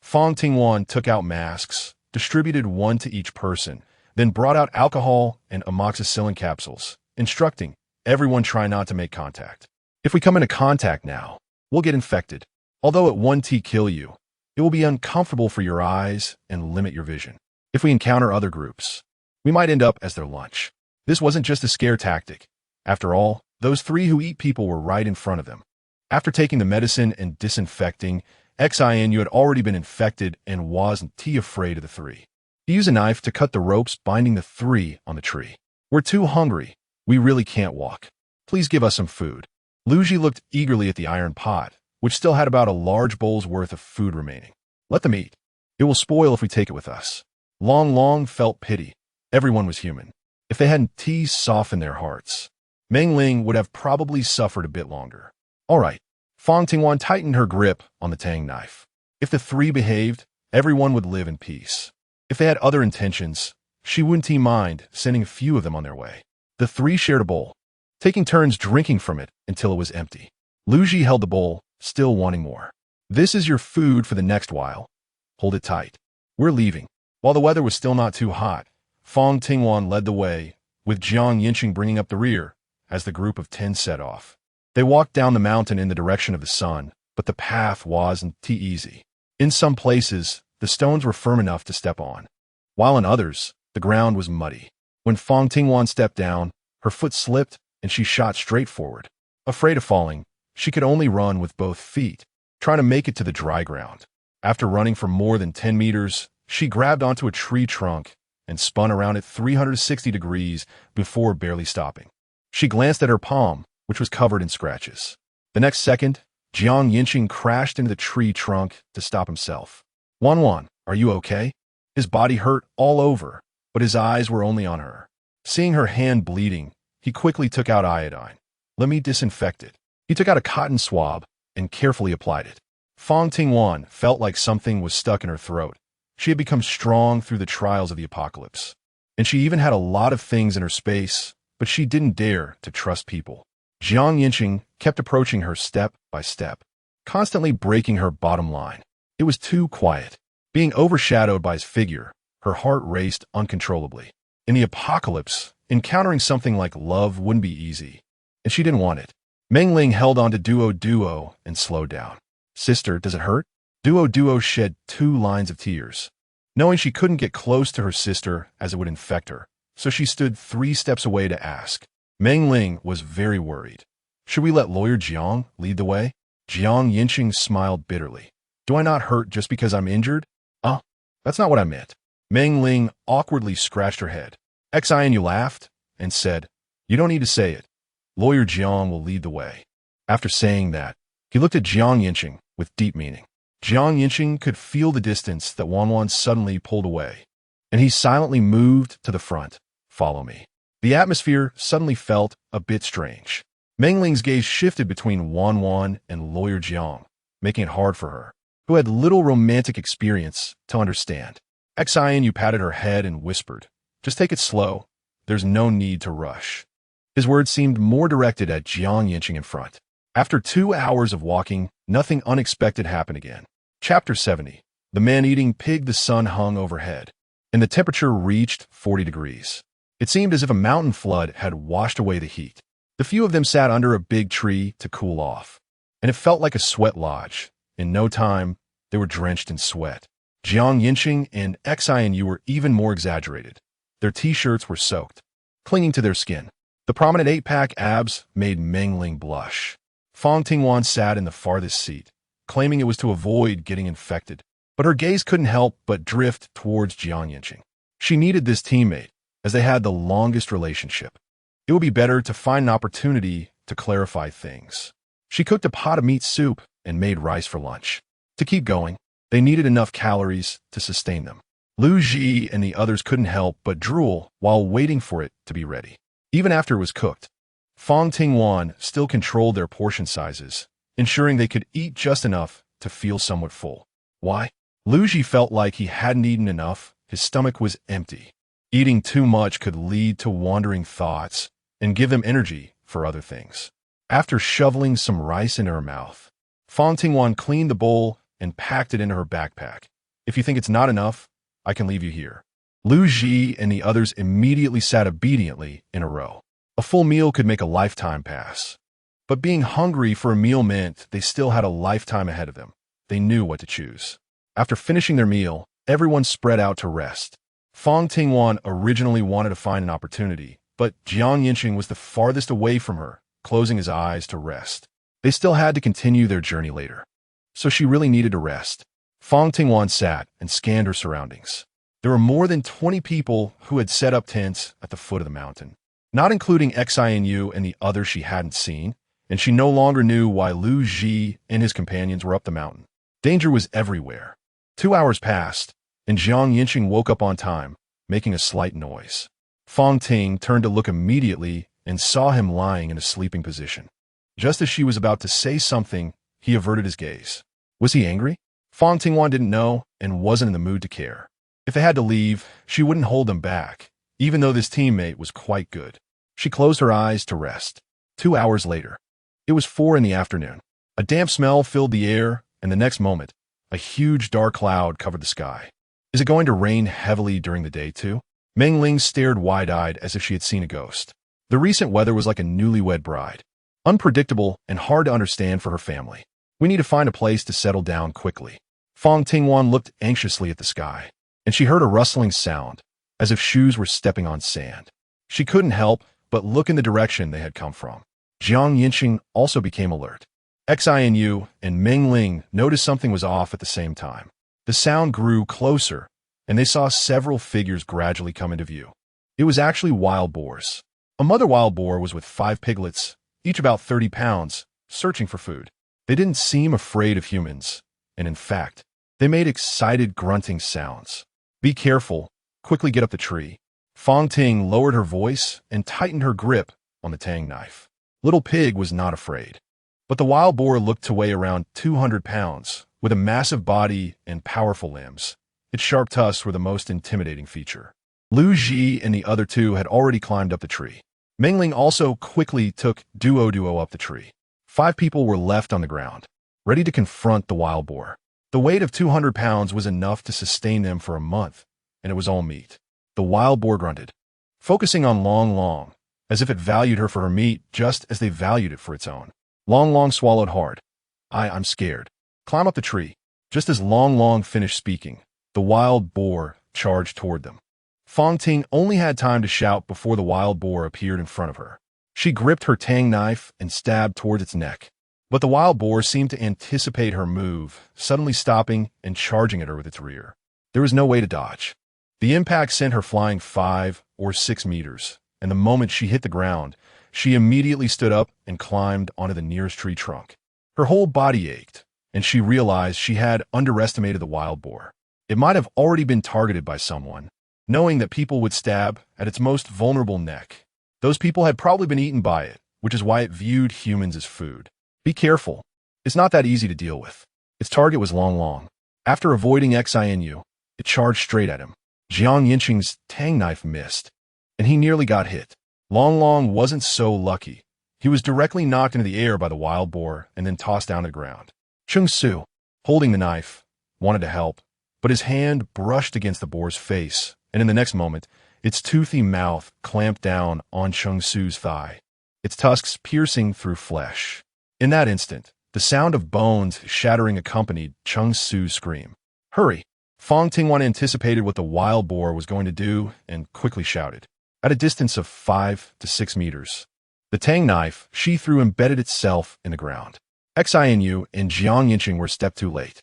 Fang Tingwan took out masks, distributed one to each person, then brought out alcohol and amoxicillin capsules, instructing everyone try not to make contact. If we come into contact now, we'll get infected. Although it won't kill you, it will be uncomfortable for your eyes and limit your vision. If we encounter other groups, we might end up as their lunch. This wasn't just a scare tactic. After all, those 3 who eat people were right in front of them. After taking the medicine and disinfecting, Xinu had already been infected and wasn't afraid of the 3. He used a knife to cut the ropes binding the 3 on the tree. We're too hungry. We really can't walk. Please give us some food. Luji looked eagerly at the iron pot, which still had about a large bowl's worth of food remaining. Let them eat. It will spoil if we take it with us. Long felt pity. Everyone was human. If they hadn't teased softened their hearts, Meng Ling would have probably suffered a bit longer. All right. Fang Tingwan tightened her grip on the Tang knife. If the three behaved, everyone would live in peace. If they had other intentions, she wouldn't mind sending a few of them on their way. The three shared a bowl, taking turns drinking from it until it was empty. Lu Ji held the bowl, still wanting more. This is your food for the next while. Hold it tight. We're leaving. While the weather was still not too hot, Fang Tingwan led the way, with Yancheng bringing up the rear, as the group of 10 set off. They walked down the mountain in the direction of the sun, but the path wasn't too easy. In some places, the stones were firm enough to step on, while in others, the ground was muddy. When Fang Tingwan stepped down, her foot slipped and she shot straight forward. Afraid of falling, she could only run with both feet, trying to make it to the dry ground. After running for more than 10 meters, she grabbed onto a tree trunk and spun around at 360 degrees before barely stopping. She glanced at her palm, which was covered in scratches. The next second, Yancheng crashed into the tree trunk to stop himself. Wan, are you okay? His body hurt all over, but his eyes were only on her. Seeing her hand bleeding, he quickly took out iodine. Let me disinfect it. He took out a cotton swab and carefully applied it. Fang Tingwan felt like something was stuck in her throat. She had become strong through the trials of the apocalypse. And she even had a lot of things in her space, but she didn't dare to trust people. Yancheng kept approaching her step by step, constantly breaking her bottom line. It was too quiet. Being overshadowed by his figure, her heart raced uncontrollably. In the apocalypse, encountering something like love wouldn't be easy, and she didn't want it. Meng Ling held on to Duo and slowed down. Sister, does it hurt? Duo shed 2 lines of tears, knowing she couldn't get close to her sister as it would infect her, so she stood 3 steps away to ask. Meng Ling was very worried. Should we let Lawyer Jiang lead the way? Yancheng smiled bitterly. Do I not hurt just because I'm injured? That's not what I meant. Meng Ling awkwardly scratched her head. You laughed and said, you don't need to say it. Lawyer Jiang will lead the way. After saying that, he looked at Yancheng with deep meaning. Yancheng could feel the distance that Wan suddenly pulled away, and he silently moved to the front. Follow me. The atmosphere suddenly felt a bit strange. Meng Ling's gaze shifted between Wan and Lawyer Jiang, making it hard for her, who had little romantic experience, to understand. You patted her head and whispered, just take it slow. There's no need to rush. His words seemed more directed at Yancheng in front. After 2 hours of walking, nothing unexpected happened again. Chapter 70. The man-eating pig. The sun hung overhead, and the temperature reached 40 degrees. It seemed as if a mountain flood had washed away the heat. The few of them sat under a big tree to cool off, and it felt like a sweat lodge. In no time, they were drenched in sweat. Yancheng and Xianyu were even more exaggerated. Their t-shirts were soaked, clinging to their skin. The prominent 8-pack abs made Meng Ling blush. Fang Tingwan sat in the farthest seat, claiming it was to avoid getting infected, but her gaze couldn't help but drift towards Yancheng. She needed this teammate, as they had the longest relationship. It would be better to find an opportunity to clarify things. She cooked a pot of meat soup and made rice for lunch. To keep going, they needed enough calories to sustain them. Lu Ji and the others couldn't help but drool while waiting for it to be ready. Even after it was cooked, Fang Tingwan still controlled their portion sizes, ensuring they could eat just enough to feel somewhat full. Why? Lu Ji felt like he hadn't eaten enough. His stomach was empty. Eating too much could lead to wandering thoughts and give them energy for other things. After shoveling some rice into her mouth, Fang Tingwan cleaned the bowl and packed it into her backpack. If you think it's not enough, I can leave you here. Lu Ji and the others immediately sat obediently in a row. A full meal could make a lifetime pass. But being hungry for a meal meant they still had a lifetime ahead of them. They knew what to choose. After finishing their meal, everyone spread out to rest. Fang Tingwan originally wanted to find an opportunity, but Yancheng was the farthest away from her, closing his eyes to rest. They still had to continue their journey later, so she really needed to rest. Fang Tingwan sat and scanned her surroundings. There were more than 20 people who had set up tents at the foot of the mountain, not including Xianyu and the others she hadn't seen, and she no longer knew why Lu Ji and his companions were up the mountain. Danger was everywhere. 2 hours passed, and Yancheng woke up on time, making a slight noise. Fang Ting turned to look immediately and saw him lying in a sleeping position. Just as she was about to say something, he averted his gaze. Was he angry? Fang Tingwan didn't know and wasn't in the mood to care. If they had to leave, she wouldn't hold them back, even though this teammate was quite good. She closed her eyes to rest. 2 hours later. It was 4 in the afternoon. A damp smell filled the air, and the next moment, a huge dark cloud covered the sky. Is it going to rain heavily during the day too? Meng Ling stared wide-eyed as if she had seen a ghost. The recent weather was like a newlywed bride. Unpredictable and hard to understand for her family. We need to find a place to settle down quickly. Fang Tingwan looked anxiously at the sky, and she heard a rustling sound, as if shoes were stepping on sand. She couldn't help but look in the direction they had come from. Yancheng also became alert. Xinu and Meng Ling noticed something was off at the same time. The sound grew closer, and they saw several figures gradually come into view. It was actually wild boars. A mother wild boar was with 5 piglets, each about 30 pounds, searching for food. They didn't seem afraid of humans, and in fact, they made excited grunting sounds. Be careful, quickly get up the tree. Fang Ting lowered her voice and tightened her grip on the Tang knife. Little Pig was not afraid. But the wild boar looked to weigh around 200 pounds, with a massive body and powerful limbs. Its sharp tusks were the most intimidating feature. Lu Ji and the other 2 had already climbed up the tree. Meng Ling also quickly took Duo up the tree. 5 people were left on the ground, ready to confront the wild boar. The weight of 200 pounds was enough to sustain them for a month, and it was all meat. The wild boar grunted, focusing on Long, as if it valued her for her meat just as they valued it for its own. Long swallowed hard. I'm scared. Climb up the tree. Just as Long finished speaking, the wild boar charged toward them. Fang Ting only had time to shout before the wild boar appeared in front of her. She gripped her Tang knife and stabbed towards its neck. But the wild boar seemed to anticipate her move, suddenly stopping and charging at her with its rear. There was no way to dodge. The impact sent her flying 5 or 6 meters, and the moment she hit the ground, she immediately stood up and climbed onto the nearest tree trunk. Her whole body ached, and she realized she had underestimated the wild boar. It might have already been targeted by someone, knowing that people would stab at its most vulnerable neck. Those people had probably been eaten by it, which is why it viewed humans as food. Be careful. It's not that easy to deal with. Its target was Long. After avoiding Xinu, it charged straight at him. Yancheng's Tang knife missed, and he nearly got hit. Long wasn't so lucky. He was directly knocked into the air by the wild boar and then tossed down to the ground. Chung Su, holding the knife, wanted to help, but his hand brushed against the boar's face, and in the next moment, its toothy mouth clamped down on Chung Su's thigh, its tusks piercing through flesh. In that instant, the sound of bones shattering accompanied Chung Su's scream. Hurry! Fang Tingwan anticipated what the wild boar was going to do and quickly shouted. At a distance of 5 to 6 meters, the Tang knife she threw embedded itself in the ground. Xinu and Yancheng were a step too late.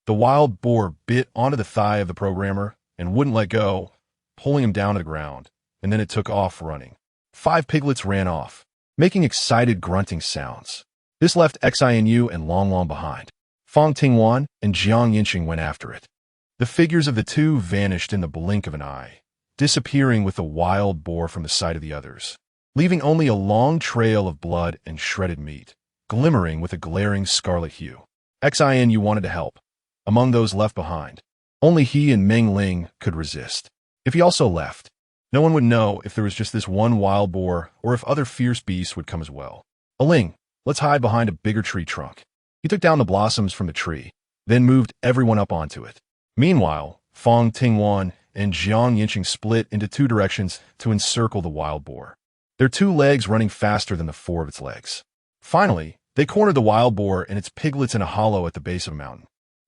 The wild boar bit onto the thigh of the programmer and wouldn't let go, pulling him down to the ground, and then it took off running. 5 piglets ran off, making excited grunting sounds. This left Xinu and Long behind. Fang Tingwan and Yancheng went after it. The figures of the 2 vanished in the blink of an eye, disappearing with the wild boar from the sight of the others, leaving only a long trail of blood and shredded meat, glimmering with a glaring scarlet hue. Xinu wanted to help. Among those left behind, only he and Meng Ling could resist. If he also left, no one would know if there was just this one wild boar or if other fierce beasts would come as well. Ling, let's hide behind a bigger tree trunk. He took down the blossoms from the tree, then moved everyone up onto it. Meanwhile, Fang Tingwan and Yancheng split into 2 directions to encircle the wild boar, their 2 legs running faster than the 4 of its legs. Finally, they cornered the wild boar and its piglets in a hollow at the base of a mountain.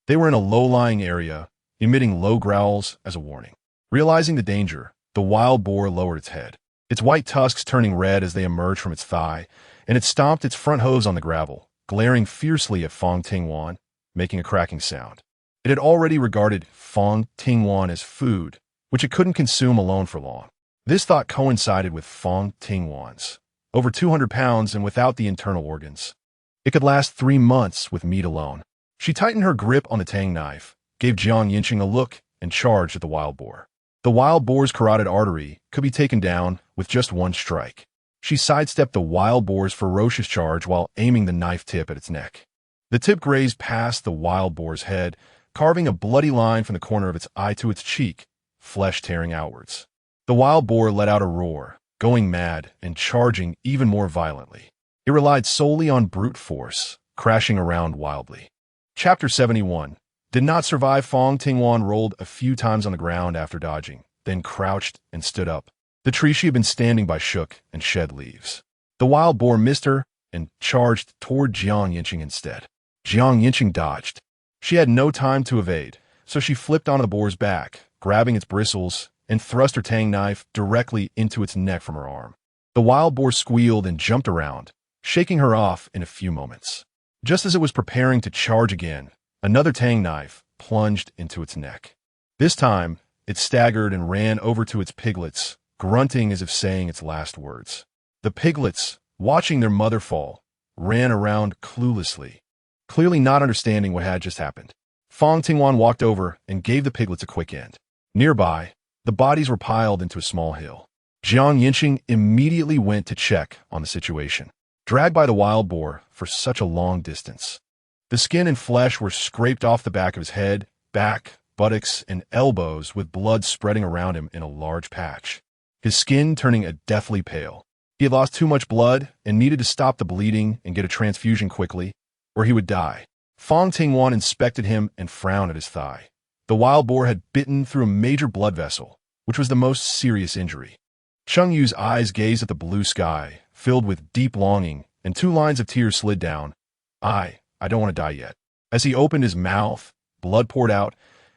They were in a low-lying area, emitting low growls as a warning. Realizing the danger, the wild boar lowered its head, its white tusks turning red as they emerged from its thigh, and it stomped its front hooves on the gravel, glaring fiercely at Fang Tingwan, making a cracking sound. It had already regarded Fang Tingwan as food, which it couldn't consume alone for long. This thought coincided with Fang Tingwan's. Over 200 pounds and without the internal organs. It could last 3 months with meat alone. She tightened her grip on the Tang knife, gave Yancheng a look, and charged at the wild boar. The wild boar's carotid artery could be taken down with just one strike. She sidestepped the wild boar's ferocious charge while aiming the knife tip at its neck. The tip grazed past the wild boar's head, carving a bloody line from the corner of its eye to its cheek, flesh tearing outwards. The wild boar let out a roar, going mad and charging even more violently. It relied solely on brute force, crashing around wildly. Chapter 71. Did not survive. Fang Tingwan rolled a few times on the ground after dodging, then crouched and stood up. The tree she had been standing by shook and shed leaves. The wild boar missed her and charged toward Yancheng instead. Yancheng dodged. She had no time to evade, so she flipped onto the boar's back, grabbing its bristles, and thrust her Tang knife directly into its neck from her arm. The wild boar squealed and jumped around, shaking her off in a few moments. Just as it was preparing to charge again, another Tang knife plunged into its neck. This time, it staggered and ran over to its piglets, grunting as if saying its last words. The piglets, watching their mother fall, ran around cluelessly, clearly not understanding what had just happened. Fang Tingwan walked over and gave the piglets a quick end. Nearby, the bodies were piled into a small hill. Yancheng immediately went to check on the situation, dragged by the wild boar for such a long distance. The skin and flesh were scraped off the back of his head, back, buttocks, and elbows with blood spreading around him in a large patch. His skin turning a deathly pale. He had lost too much blood and needed to stop the bleeding and get a transfusion quickly, or he would die. Fang Tingwan inspected him and frowned at his thigh. The wild boar had bitten through a major blood vessel, which was the most serious injury. Cheng Yu's eyes gazed at the blue sky, filled with deep longing, and 2 lines of tears slid down. I don't want to die yet. As he opened his mouth, blood poured out,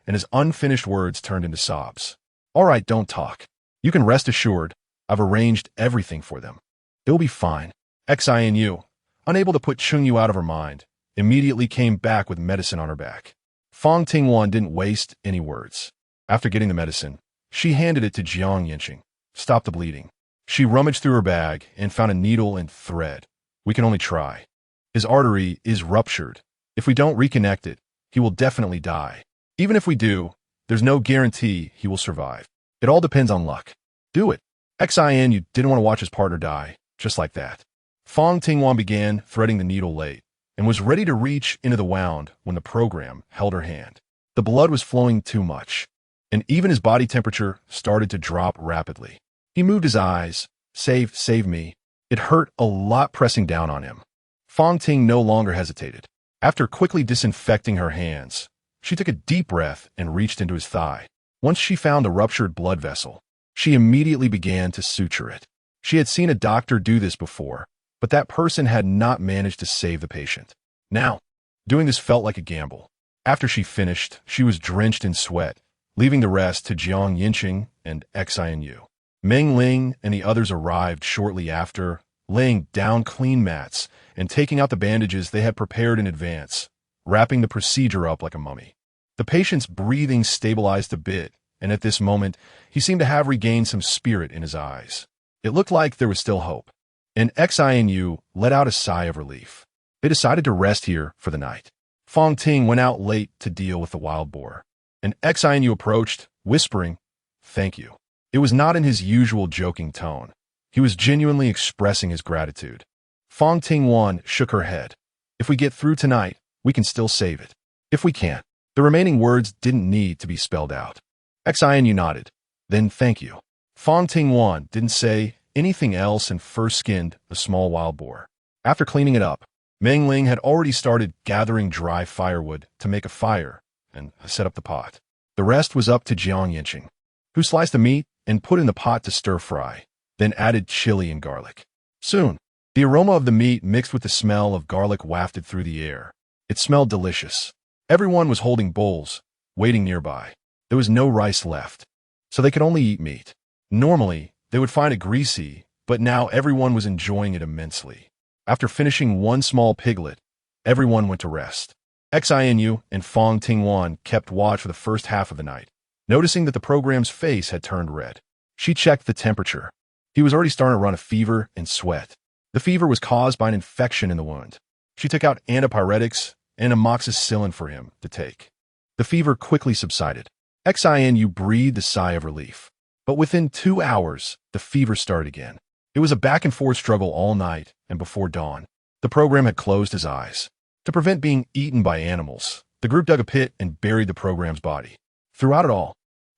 and his unfinished words turned into sobs. All right, don't talk. You can rest assured, I've arranged everything for them. It'll be fine. Xinu, unable to put Cheng Yu out of her mind, immediately came back with medicine on her back. Fang Tingwan didn't waste any words. After getting the medicine, she handed it to Yancheng. Stop the bleeding. She rummaged through her bag and found a needle and thread. We can only try. His artery is ruptured. If we don't reconnect it, he will definitely die. Even if we do, there's no guarantee he will survive. It all depends on luck. Do it. You didn't want to watch his partner die, just like that. Fang Tingwan began threading the needle late and was ready to reach into the wound when the program held her hand. The blood was flowing too much, and even his body temperature started to drop rapidly. He moved his eyes. Save me. It hurt a lot pressing down on him. Fang Ting no longer hesitated. After quickly disinfecting her hands, she took a deep breath and reached into his thigh. Once she found the ruptured blood vessel, she immediately began to suture it. She had seen a doctor do this before, but that person had not managed to save the patient. Now, doing this felt like a gamble. After she finished, she was drenched in sweat, leaving the rest to Yancheng and Xinu. Meng Ling and the others arrived shortly after, laying down clean mats and taking out the bandages they had prepared in advance, wrapping the procedure up like a mummy. The patient's breathing stabilized a bit, and at this moment, he seemed to have regained some spirit in his eyes. It looked like there was still hope, and Xinu let out a sigh of relief. They decided to rest here for the night. Fang Ting went out late to deal with the wild boar, and Xinu approached, whispering, "Thank you." It was not in his usual joking tone. He was genuinely expressing his gratitude. Fang Tingwan shook her head. If we get through tonight, we can still save it. If we can't, the remaining words didn't need to be spelled out. Xinu nodded. Then thank you. Fang Tingwan didn't say anything else and first skinned the small wild boar. After cleaning it up, Meng Ling had already started gathering dry firewood to make a fire and set up the pot. The rest was up to Yancheng, who sliced the meat and put in the pot to stir-fry, then added chili and garlic. Soon, the aroma of the meat mixed with the smell of garlic wafted through the air. It smelled delicious. Everyone was holding bowls, waiting nearby. There was no rice left, so they could only eat meat. Normally, they would find it greasy, but now everyone was enjoying it immensely. After finishing one small piglet, everyone went to rest. Xinu and Fang Tingwan kept watch for the first half of the night, noticing that the program's face had turned red. She checked the temperature. He was already starting to run a fever and sweat. The fever was caused by an infection in the wound. She took out antipyretics and amoxicillin for him to take. The fever quickly subsided. Xin breathed a sigh of relief. But within 2 hours, the fever started again. It was a back-and-forth struggle all night, and before dawn, the program had closed his eyes. To prevent being eaten by animals, the group dug a pit and buried the program's body. Throughout it all,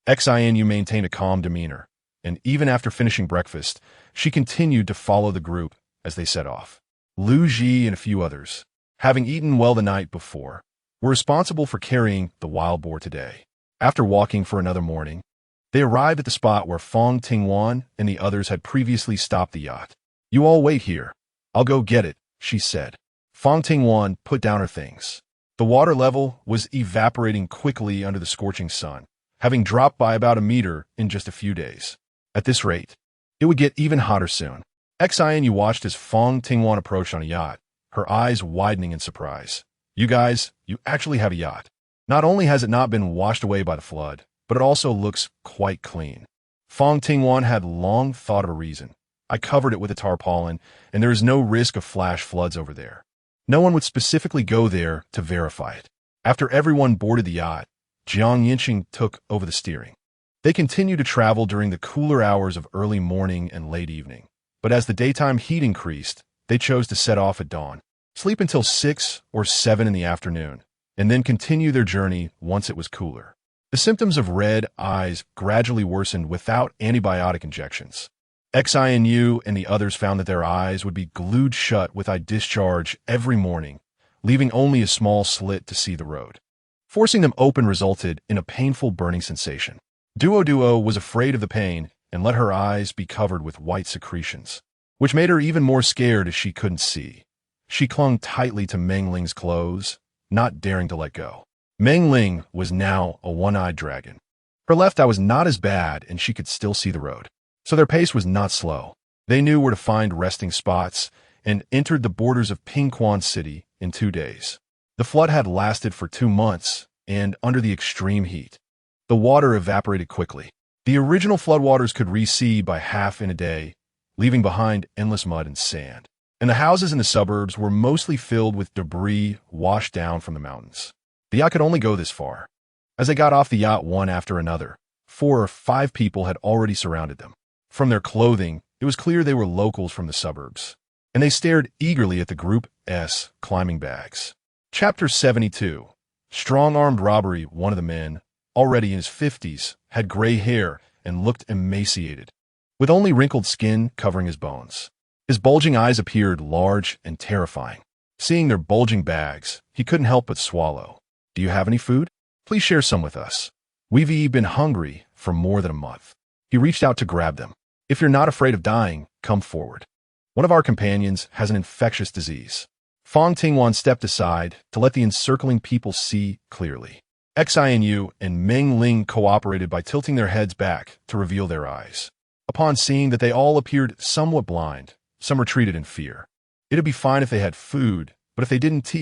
Xin maintained a calm demeanor, and even after finishing breakfast, she continued to follow the group as they set off. Lu Ji and a few others, having eaten well the night before, were responsible for carrying the wild boar today. After walking for another morning, they arrived at the spot where Fang Tingwan and the others had previously stopped the yacht. "You all wait here. I'll go get it," she said. Fang Tingwan put down her things. The water level was evaporating quickly under the scorching sun, having dropped by about a meter in just a few days. At this rate, it would get even hotter soon. Xin watched as Fang Tingwan approached on a yacht, her eyes widening in surprise. "You guys, you actually have a yacht. Not only has it not been washed away by the flood, but it also looks quite clean." Fang Tingwan had long thought of a reason. "I covered it with a tarpaulin, and there is no risk of flash floods over there. No one would specifically go there to verify it." After everyone boarded the yacht, Yancheng took over the steering. They continued to travel during the cooler hours of early morning and late evening. But as the daytime heat increased, they chose to set off at dawn, sleep until 6 or 7 in the afternoon, and then continue their journey once it was cooler. The symptoms of red eyes gradually worsened without antibiotic injections. Xin and the others found that their eyes would be glued shut with eye discharge every morning, leaving only a small slit to see the road. Forcing them open resulted in a painful burning sensation. Duo was afraid of the pain and let her eyes be covered with white secretions, which made her even more scared as she couldn't see. She clung tightly to Meng Ling's clothes, not daring to let go. Meng Ling was now a one-eyed dragon. Her left eye was not as bad and she could still see the road. So their pace was not slow. They knew where to find resting spots and entered the borders of Pingquan City in 2 days. The flood had lasted for 2 months, and under the extreme heat, the water evaporated quickly. The original floodwaters could recede by half in a day, leaving behind endless mud and sand. And the houses in the suburbs were mostly filled with debris washed down from the mountains. The yacht could only go this far. As they got off the yacht one after another, 4 or 5 people had already surrounded them. From their clothing, it was clear they were locals from the suburbs, and they stared eagerly at the Group's climbing bags. Chapter 72. Strong-armed robbery. One of the men, already in his 50s, had gray hair and looked emaciated, with only wrinkled skin covering his bones. His bulging eyes appeared large and terrifying. Seeing their bulging bags, he couldn't help but swallow. "Do you have any food? Please share some with us. We've been hungry for more than a month." He reached out to grab them. "If you're not afraid of dying, come forward. One of our companions has an infectious disease." Fang Tingwan stepped aside to let the encircling people see clearly. Xin and Meng Ling cooperated by tilting their heads back to reveal their eyes. Upon seeing that they all appeared somewhat blind, some retreated in fear. It'd be fine if they had food, but if they didn't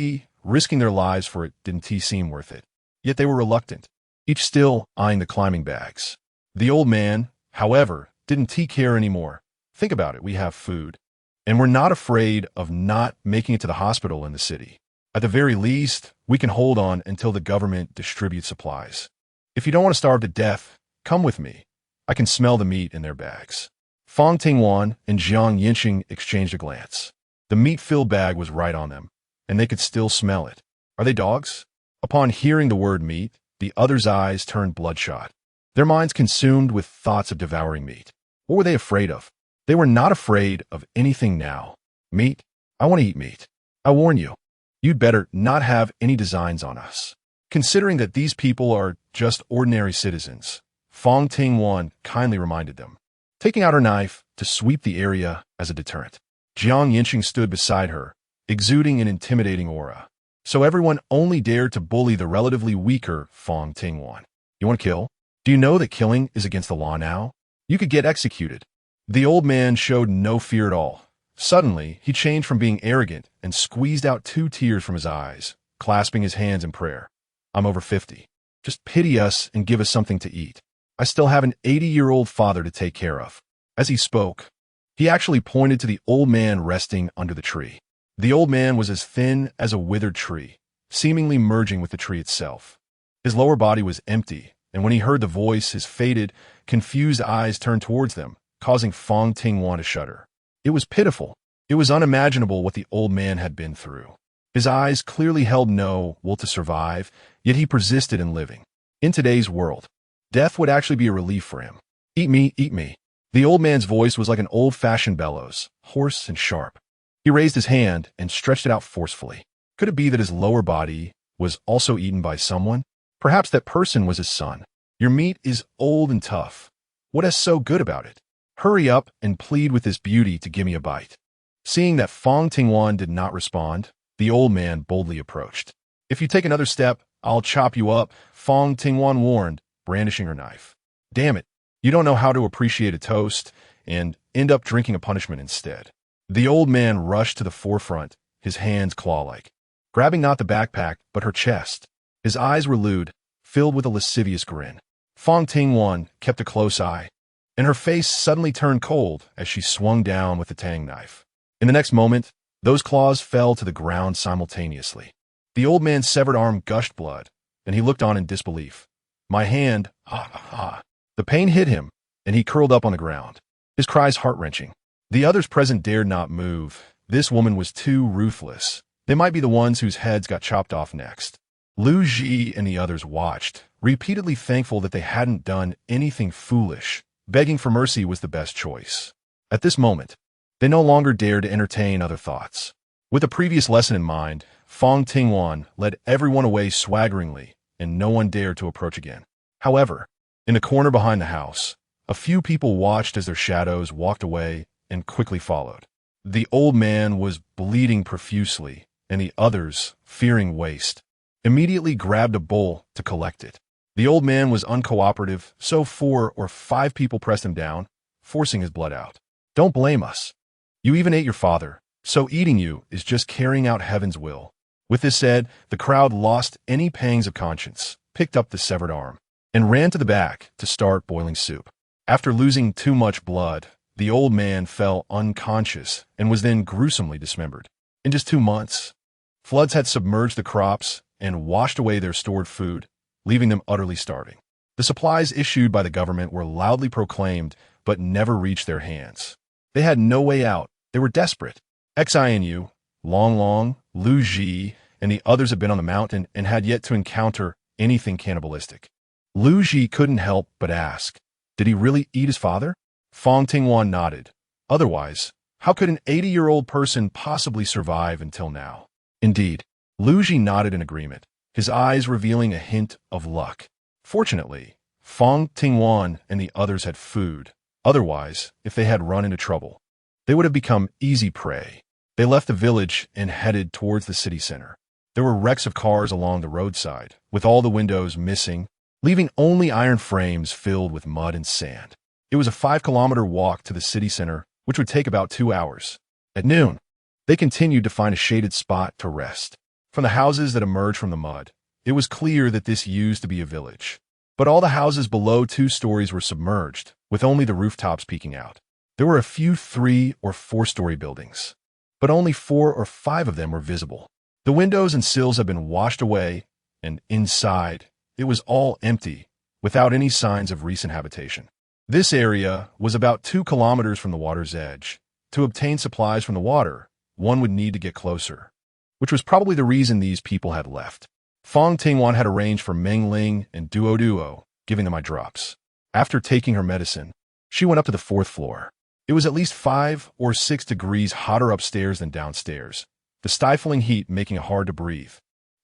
risking their lives for it didn't seem worth it. Yet they were reluctant, each still eyeing the climbing bags. The old man, however, didn't care anymore. "Think about it, we have food. And we're not afraid of not making it to the hospital in the city. At the very least, we can hold on until the government distributes supplies. If you don't want to starve to death, come with me. I can smell the meat in their bags." Fang Tingwan and Yancheng exchanged a glance. The meat-filled bag was right on them, and they could still smell it. "Are they dogs?" Upon hearing the word meat, the others' eyes turned bloodshot, their minds consumed with thoughts of devouring meat. What were they afraid of? They were not afraid of anything now. "Meat? I want to eat meat. I warn you, you'd better not have any designs on us." Considering that these people are just ordinary citizens, Fang Tingwan kindly reminded them, taking out her knife to sweep the area as a deterrent. Yancheng stood beside her, exuding an intimidating aura. So everyone only dared to bully the relatively weaker Fang Tingwan. "You want to kill? Do you know that killing is against the law now? You could get executed." The old man showed no fear at all. Suddenly, he changed from being arrogant and squeezed out 2 tears from his eyes, clasping his hands in prayer. "I'm over 50. Just pity us and give us something to eat. I still have an 80-year-old father to take care of." As he spoke, he actually pointed to the old man resting under the tree. The old man was as thin as a withered tree, seemingly merging with the tree itself. His lower body was empty, and when he heard the voice, his faded, confused eyes turned towards them, causing Fang Tingwan to shudder. It was pitiful. It was unimaginable what the old man had been through. His eyes clearly held no will to survive, yet he persisted in living. In today's world, death would actually be a relief for him. Eat me, eat me. The old man's voice was like an old-fashioned bellows, hoarse and sharp. He raised his hand and stretched it out forcefully. Could it be that his lower body was also eaten by someone? Perhaps that person was his son. Your meat is old and tough. What is so good about it? Hurry up and plead with this beauty to give me a bite. Seeing that Fang Tingwan did not respond, the old man boldly approached. If you take another step, I'll chop you up, Fang Tingwan warned, brandishing her knife. Damn it, you don't know how to appreciate a toast, and end up drinking a punishment instead. The old man rushed to the forefront, his hands claw-like, grabbing not the backpack, but her chest. His eyes were lewd, filled with a lascivious grin. Fang Tingwan kept a close eye, and her face suddenly turned cold as she swung down with the Tang knife. In the next moment, those claws fell to the ground simultaneously. The old man's severed arm gushed blood, and he looked on in disbelief. My hand, The pain hit him, and he curled up on the ground, his cries heart-wrenching. The others present dared not move. This woman was too ruthless. They might be the ones whose heads got chopped off next. Lu Ji and the others watched, repeatedly thankful that they hadn't done anything foolish. Begging for mercy was the best choice. At this moment, they no longer dared to entertain other thoughts. With the previous lesson in mind, Fang Tingwan led everyone away swaggeringly, and no one dared to approach again. However, in the corner behind the house, a few people watched as their shadows walked away and quickly followed. The old man was bleeding profusely, and the others, fearing waste, immediately grabbed a bowl to collect it. The old man was uncooperative, so 4 or 5 people pressed him down, forcing his blood out. Don't blame us. You even ate your father, so eating you is just carrying out heaven's will. With this said, the crowd lost any pangs of conscience, picked up the severed arm, and ran to the back to start boiling soup. After losing too much blood, the old man fell unconscious and was then gruesomely dismembered. In just 2 months, floods had submerged the crops and washed away their stored food, leaving them utterly starving. The supplies issued by the government were loudly proclaimed, but never reached their hands. They had no way out. They were desperate. Xinu, Long Long, Lu Ji, and the others had been on the mountain and had yet to encounter anything cannibalistic. Lu Ji couldn't help but ask, did he really eat his father? Fang Tingwan nodded. Otherwise, how could an 80-year-old person possibly survive until now? Indeed, Lu Ji nodded in agreement, his eyes revealing a hint of luck. Fortunately, Fang Tingwan and the others had food. Otherwise, if they had run into trouble, they would have become easy prey. They left the village and headed towards the city center. There were wrecks of cars along the roadside, with all the windows missing, leaving only iron frames filled with mud and sand. It was a 5-kilometer walk to the city center, which would take about 2 hours. At noon, they continued to find a shaded spot to rest. From the houses that emerged from the mud, it was clear that this used to be a village. But all the houses below 2 stories were submerged, with only the rooftops peeking out. There were a few 3- or 4-story buildings, but only 4 or 5 of them were visible. The windows and sills had been washed away, and inside, it was all empty, without any signs of recent habitation. This area was about 2 kilometers from the water's edge. To obtain supplies from the water, one would need to get closer, which was probably the reason these people had left. Fang Tingwan had arranged for Meng Ling and Duo, giving them eye drops. After taking her medicine, she went up to the 4th floor. It was at least 5 or 6 degrees hotter upstairs than downstairs, the stifling heat making it hard to breathe.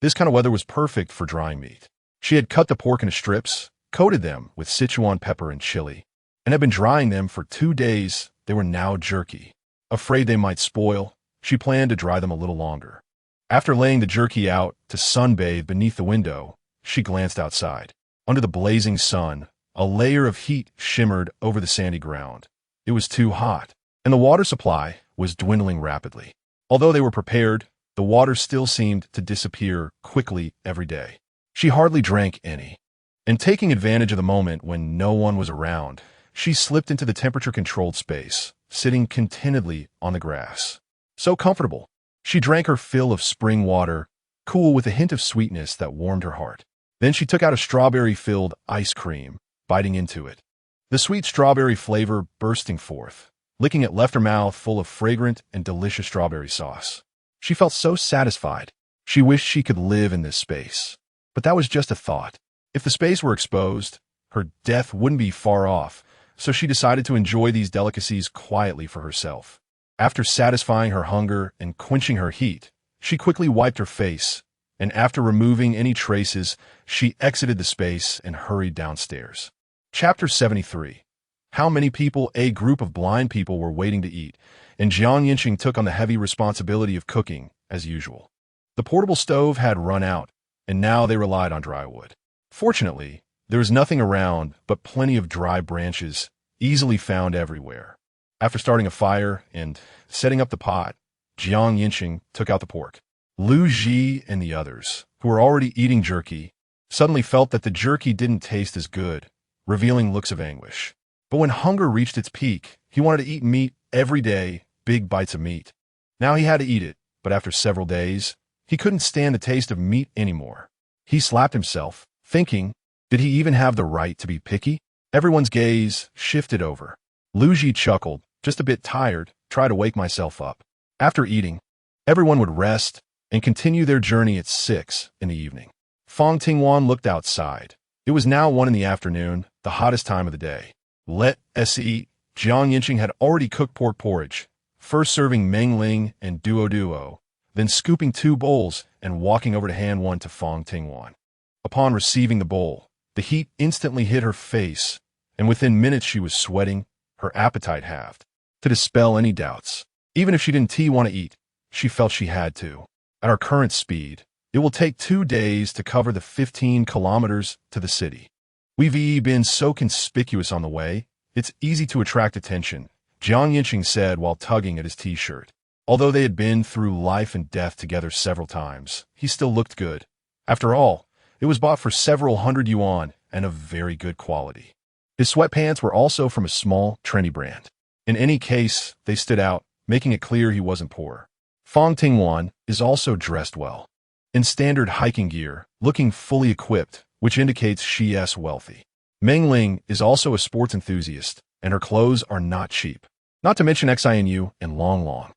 This kind of weather was perfect for drying meat. She had cut the pork into strips, coated them with Sichuan pepper and chili, and had been drying them for 2 days. They were now jerky. Afraid they might spoil, she planned to dry them a little longer. After laying the jerky out to sunbathe beneath the window, she glanced outside. Under the blazing sun, a layer of heat shimmered over the sandy ground. It was too hot, and the water supply was dwindling rapidly. Although they were prepared, the water still seemed to disappear quickly every day. She hardly drank any, and taking advantage of the moment when no one was around, she slipped into the temperature-controlled space, sitting contentedly on the grass. So comfortable. She drank her fill of spring water, cool with a hint of sweetness that warmed her heart. Then she took out a strawberry-filled ice cream, biting into it. The sweet strawberry flavor bursting forth. Licking it left her mouth full of fragrant and delicious strawberry sauce. She felt so satisfied. She wished she could live in this space. But that was just a thought. If the space were exposed, her death wouldn't be far off, so she decided to enjoy these delicacies quietly for herself. After satisfying her hunger and quenching her heat, she quickly wiped her face, and after removing any traces, she exited the space and hurried downstairs. Chapter 73. How many people? A group of blind people were waiting to eat, and Yancheng took on the heavy responsibility of cooking, as usual. The portable stove had run out, and now they relied on dry wood. Fortunately, there was nothing around but plenty of dry branches, easily found everywhere. After starting a fire and setting up the pot, Yancheng took out the pork. Lu Ji and the others, who were already eating jerky, suddenly felt that the jerky didn't taste as good, revealing looks of anguish. But when hunger reached its peak, he wanted to eat meat every day, big bites of meat. Now he had to eat it, but after several days, he couldn't stand the taste of meat anymore. He slapped himself, thinking, did he even have the right to be picky? Everyone's gaze shifted over. Lu Ji chuckled, just a bit tired, try to wake myself up. After eating, everyone would rest and continue their journey at 6 in the evening. Fang Tingwan looked outside. It was now 1 in the afternoon, the hottest time of the day. Let us eat. Yancheng had already cooked pork porridge, first serving Meng Ling and Duo, then scooping 2 bowls and walking over to hand one to Fang Tingwan. Upon receiving the bowl, the heat instantly hit her face, and within minutes she was sweating, her appetite halved. To dispel any doubts, even if she didn't want to eat, she felt she had to. At our current speed, it will take 2 days to cover the 15 kilometers to the city. We've been so conspicuous on the way, it's easy to attract attention, Yancheng said while tugging at his t-shirt. Although they had been through life and death together several times, he still looked good. After all, it was bought for several hundred yuan and of very good quality. His sweatpants were also from a small, trendy brand. In any case, they stood out, making it clear he wasn't poor. Fang Tingwan is also dressed well. In standard hiking gear, looking fully equipped, which indicates she is wealthy. Meng Ling is also a sports enthusiast, and her clothes are not cheap. Not to mention Xinu and Long.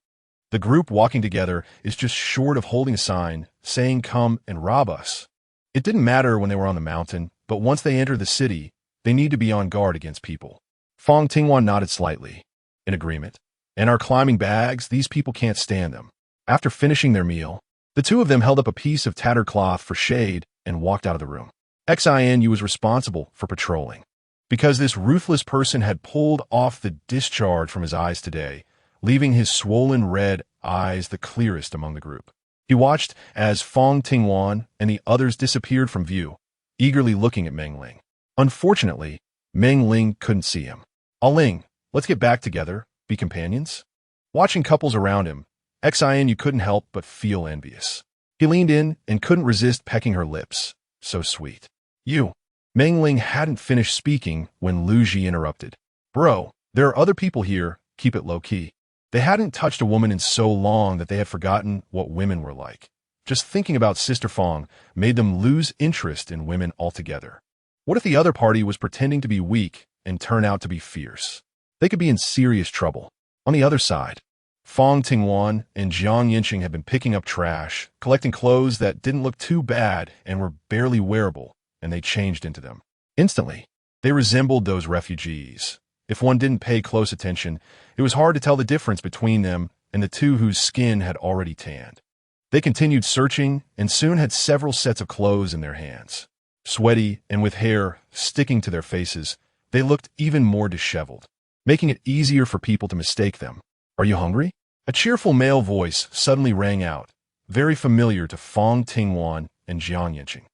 The group walking together is just short of holding a sign saying come and rob us. It didn't matter when they were on the mountain, but once they enter the city, they need to be on guard against people. Fang Tingwan nodded slightly, in agreement. And our climbing bags, these people can't stand them. After finishing their meal, the 2 of them held up a piece of tattered cloth for shade and walked out of the room. Xinu was responsible for patrolling. Because this ruthless person had pulled off the discharge from his eyes today, leaving his swollen red eyes the clearest among the group. He watched as Fang Tingwan and the others disappeared from view, eagerly looking at Meng Ling. Unfortunately, Meng Ling couldn't see him. Ling, let's get back together, be companions? Watching couples around him, Xinu couldn't help but feel envious. He leaned in and couldn't resist pecking her lips. So sweet. You. Meng Ling hadn't finished speaking when Lu Ji interrupted. Bro, there are other people here, keep it low-key. They hadn't touched a woman in so long that they had forgotten what women were like. Just thinking about Sister Fang made them lose interest in women altogether. What if the other party was pretending to be weak and turn out to be fierce? They could be in serious trouble. On the other side, Fang Tingwan and Yancheng had been picking up trash, collecting clothes that didn't look too bad and were barely wearable, and they changed into them. Instantly, they resembled those refugees. If one didn't pay close attention, it was hard to tell the difference between them and the 2 whose skin had already tanned. They continued searching and soon had several sets of clothes in their hands. Sweaty and with hair sticking to their faces, they looked even more disheveled, making it easier for people to mistake them. Are you hungry? A cheerful male voice suddenly rang out, very familiar to Fang Tingwan and Yancheng.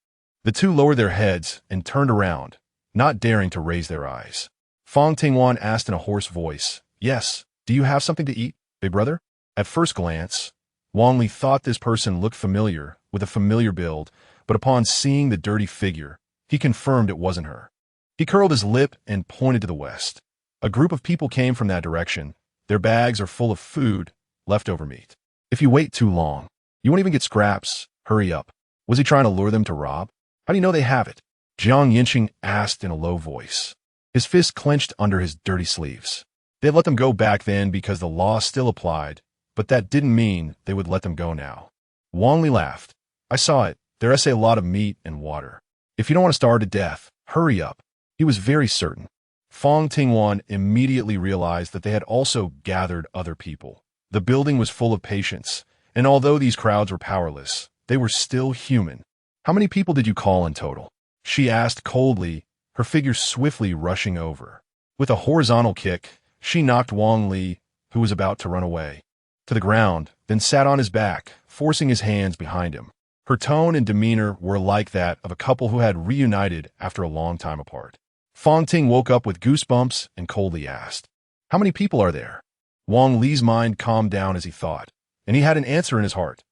The 2 lowered their heads and turned around, not daring to raise their eyes. Fang Tingwan asked in a hoarse voice, Yes, do you have something to eat, big brother? At first glance, Wang Li thought this person looked familiar, with a familiar build, but upon seeing the dirty figure, he confirmed it wasn't her. He curled his lip and pointed to the west. A group of people came from that direction. Their bags are full of food, leftover meat. If you wait too long, you won't even get scraps. Hurry up. Was he trying to lure them to rob? How do you know they have it? Yancheng asked in a low voice, his fist clenched under his dirty sleeves. They had let them go back then because the law still applied, but that didn't mean they would let them go now. Wang Li laughed. I saw it. There's a lot of meat and water. If you don't want to starve to death, hurry up. He was very certain. Fang Tingwan immediately realized that they had also gathered other people. The building was full of patients, and although these crowds were powerless, they were still human. How many people did you call in total? She asked coldly, her figure swiftly rushing over. With a horizontal kick, she knocked Wang Li, who was about to run away, to the ground, then sat on his back, forcing his hands behind him. Her tone and demeanor were like that of a couple who had reunited after a long time apart. Fang Ting woke up with goosebumps and coldly asked, how many people are there? Wang Li's mind calmed down as he thought, and he had an answer in his heart.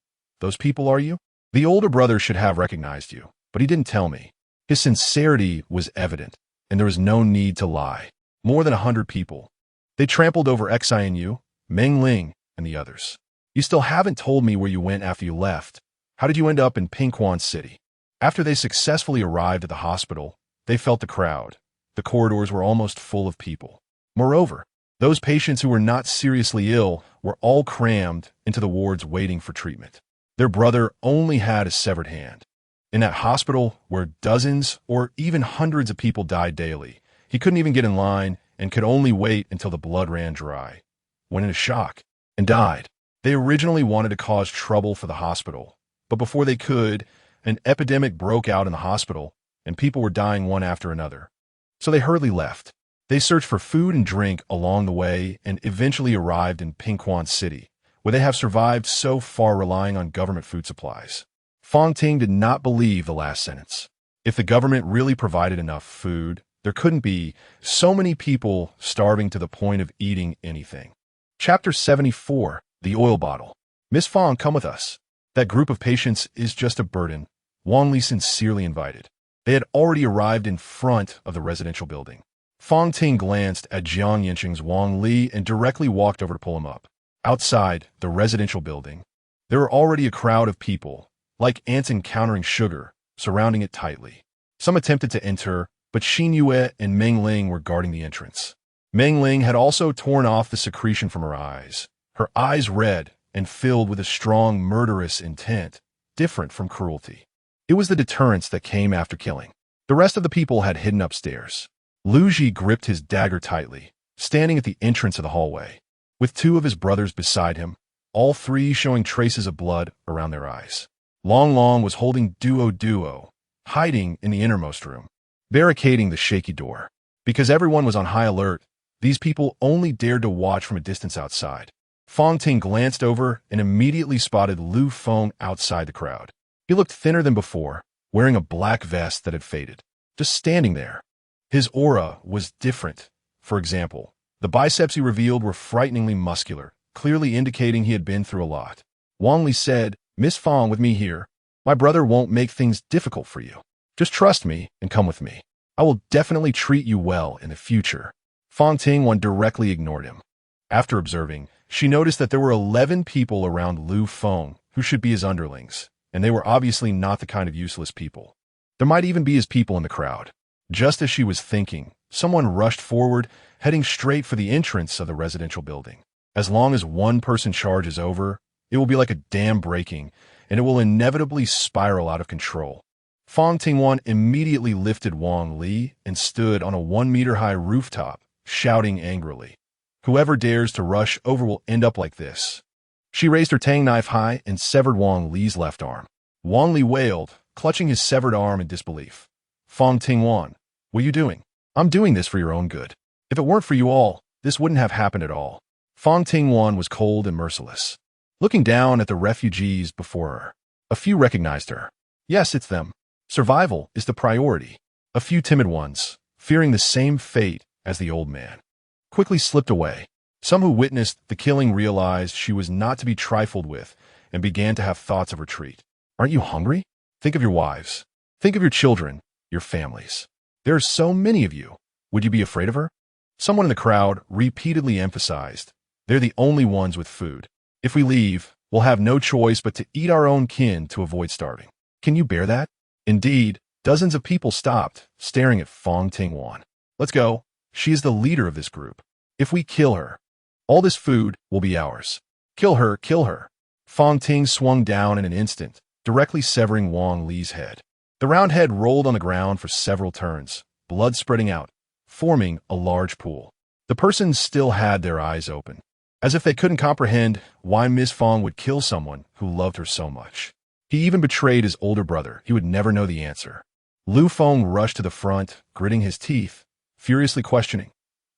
Those people are you? The older brother should have recognized you, but he didn't tell me. His sincerity was evident, and there was no need to lie. More than 100 people. They trampled over Xi and you, Meng Ling, and the others. You still haven't told me where you went after you left. How did you end up in Tingwan City? After they successfully arrived at the hospital, they felt the crowd. The corridors were almost full of people. Moreover, those patients who were not seriously ill were all crammed into the wards waiting for treatment. Their brother only had a severed hand. In that hospital, where dozens or even hundreds of people died daily, he couldn't even get in line and could only wait until the blood ran dry. Went into shock and died. They originally wanted to cause trouble for the hospital, but before they could, an epidemic broke out in the hospital, and people were dying one after another. So they hurriedly left. They searched for food and drink along the way and eventually arrived in Tingwan City, where they have survived so far relying on government food supplies. Fang Ting did not believe the last sentence. If the government really provided enough food, there couldn't be so many people starving to the point of eating anything. Chapter 74, The Oil Bottle. Miss Fang, come with us. That group of patients is just a burden. Wang Li sincerely invited. They had already arrived in front of the residential building. Fang Ting glanced at Yancheng's Wang Li and directly walked over to pull him up. Outside the residential building, there were already a crowd of people, like ants encountering sugar, surrounding it tightly. Some attempted to enter, but Xin Yue and Meng Ling were guarding the entrance. Meng Ling had also torn off the secretion from her eyes red and filled with a strong murderous intent, different from cruelty. It was the deterrence that came after killing. The rest of the people had hidden upstairs. Lu Ji gripped his dagger tightly, standing at the entrance of the hallway, with two of his brothers beside him, all three showing traces of blood around their eyes. Long Long was holding Duo, hiding in the innermost room, barricading the shaky door. Because everyone was on high alert, these people only dared to watch from a distance outside. Fang Ting glanced over and immediately spotted Lu Feng outside the crowd. He looked thinner than before, wearing a black vest that had faded, just standing there. His aura was different. For example, the biceps he revealed were frighteningly muscular, clearly indicating he had been through a lot. Wang Li said, Miss Fang, with me here, my brother won't make things difficult for you. Just trust me and come with me. I will definitely treat you well in the future. Fang Tingwan directly ignored him. After observing, she noticed that there were 11 people around Lu Feng who should be his underlings, and they were obviously not the kind of useless people. There might even be his people in the crowd. Just as she was thinking, someone rushed forward, heading straight for the entrance of the residential building. As long as one person charge is over, it will be like a dam breaking, and it will inevitably spiral out of control. Fang Tingwan immediately lifted Wang Li and stood on a 1-meter-high rooftop, shouting angrily, whoever dares to rush over will end up like this. She raised her Tang knife high and severed Wang Li's left arm. Wang Li wailed, clutching his severed arm in disbelief. Fang Tingwan, what are you doing? I'm doing this for your own good. If it weren't for you all, this wouldn't have happened at all. Fang Tingwan was cold and merciless. Looking down at the refugees before her, a few recognized her. Yes, it's them. Survival is the priority. A few timid ones, fearing the same fate as the old man, quickly slipped away. Some who witnessed the killing realized she was not to be trifled with and began to have thoughts of retreat. Aren't you hungry? Think of your wives. Think of your children, your families. There are so many of you. Would you be afraid of her? Someone in the crowd repeatedly emphasized, they're the only ones with food. If we leave, we'll have no choice but to eat our own kin to avoid starving. Can you bear that? Indeed, Dozens of people stopped, staring at Fang Tingwan. Let's go. She is the leader of this group. If we kill her, all this food will be ours. Kill her, kill her. Fang Ting swung down in an instant, directly severing Wang Li's head. The round head rolled on the ground for several turns, blood spreading out, forming a large pool. The persons still had their eyes open, as if they couldn't comprehend why Miss Fang would kill someone who loved her so much. He even betrayed his older brother. He would never know the answer. Lu Feng rushed to the front, gritting his teeth, furiously questioning,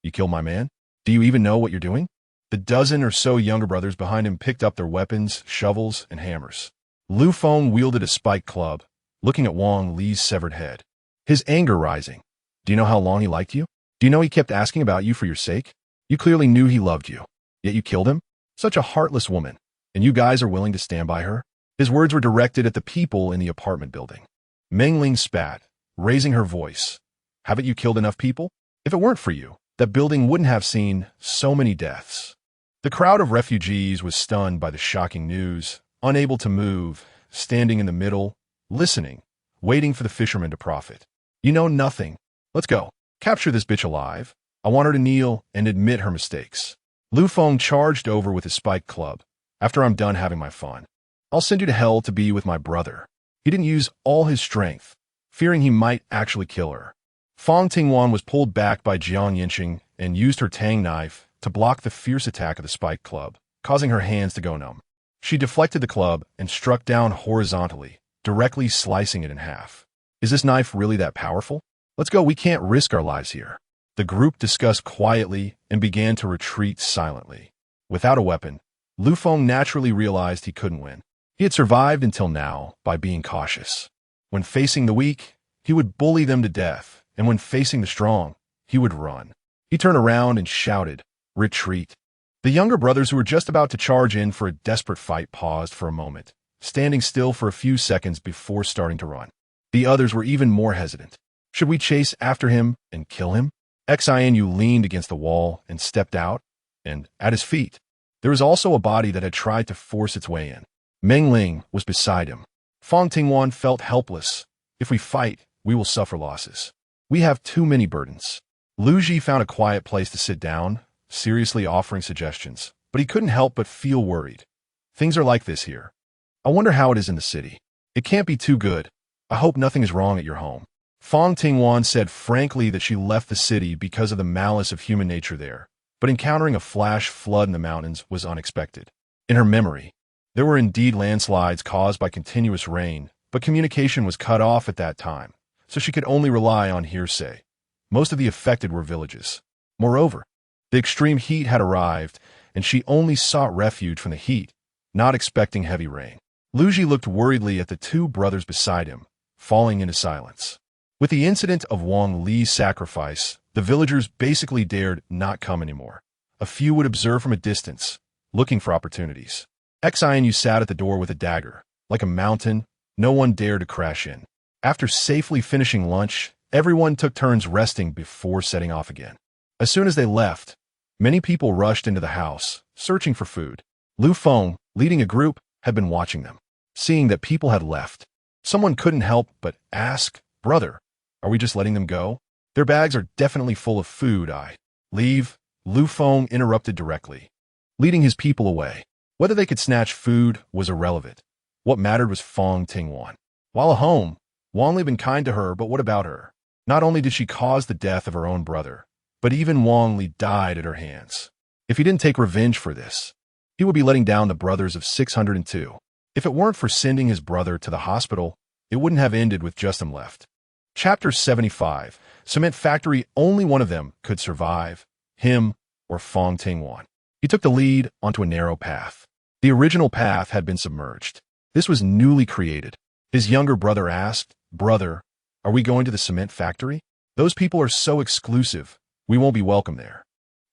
"You killed my man? Do you even know what you're doing?" The dozen or so younger brothers behind him picked up their weapons, shovels, and hammers. Lu Feng wielded a spiked club, looking at Wang Li's severed head, his anger rising. "Do you know how long he liked you? Do you know he kept asking about you for your sake? You clearly knew he loved you, yet you killed him? Such a heartless woman, and you guys are willing to stand by her?" His words were directed at the people in the apartment building. Meng Ling spat, raising her voice. "Haven't you killed enough people? If it weren't for you, that building wouldn't have seen so many deaths." The crowd of refugees was stunned by the shocking news, unable to move, standing in the middle, listening, waiting for the fisherman to profit. "You know nothing. Let's go. Capture this bitch alive. I want her to kneel and admit her mistakes." Lu Feng charged over with his spiked club. "After I'm done having my fun, I'll send you to hell to be with my brother." He didn't use all his strength, fearing he might actually kill her. Fang Tingwan was pulled back by Yancheng and used her Tang knife to block the fierce attack of the spiked club, causing her hands to go numb. She deflected the club and struck down horizontally, directly slicing it in half. "Is this knife really that powerful? Let's go, we can't risk our lives here." The group discussed quietly and began to retreat silently. Without a weapon, Lu Feng naturally realized he couldn't win. He had survived until now by being cautious. When facing the weak, he would bully them to death, and when facing the strong, he would run. He turned around and shouted, "Retreat." The younger brothers who were just about to charge in for a desperate fight paused for a moment, standing still for a few seconds before starting to run. The others were even more hesitant. Should we chase after him and kill him? Xianu leaned against the wall and stepped out, and at his feet, there was also a body that had tried to force its way in. Meng Ling was beside him. Fang Tingwan felt helpless. "If we fight, we will suffer losses. We have too many burdens." Lu Ji found a quiet place to sit down, seriously offering suggestions, but he couldn't help but feel worried. "Things are like this here. I wonder how it is in the city. It can't be too good. I hope nothing is wrong at your home." Fang Tingwan said frankly that she left the city because of the malice of human nature there, but encountering a flash flood in the mountains was unexpected. In her memory, there were indeed landslides caused by continuous rain, but communication was cut off at that time, so she could only rely on hearsay. Most of the affected were villages. Moreover, the extreme heat had arrived, and she only sought refuge from the heat, not expecting heavy rain. Lu Ji looked worriedly at the two brothers beside him, falling into silence. With the incident of Wang Li's sacrifice, the villagers basically dared not come anymore. A few would observe from a distance, looking for opportunities. Xianu sat at the door with a dagger. Like a mountain, no one dared to crash in. After safely finishing lunch, everyone took turns resting before setting off again. As soon as they left, many people rushed into the house, searching for food. Lu Feng, leading a group, had been watching them. Seeing that people had left, someone couldn't help but ask, "Brother, are we just letting them go? Their bags are definitely full of food." Leave, Lu Feng interrupted directly, leading his people away. Whether they could snatch food was irrelevant. What mattered was Fang Tingwan. While at home, Wang Li had been kind to her, but what about her? Not only did she cause the death of her own brother, but even Wang Li died at her hands. If he didn't take revenge for this, he would be letting down the brothers of 602. If it weren't for sending his brother to the hospital, it wouldn't have ended with just him left. Chapter 75. Cement Factory. Only one of them could survive, him or Fang Tingwan. He took the lead onto a narrow path. The original path had been submerged. This was newly created. His younger brother asked, "Brother, are we going to the cement factory? Those people are so exclusive. We won't be welcome there."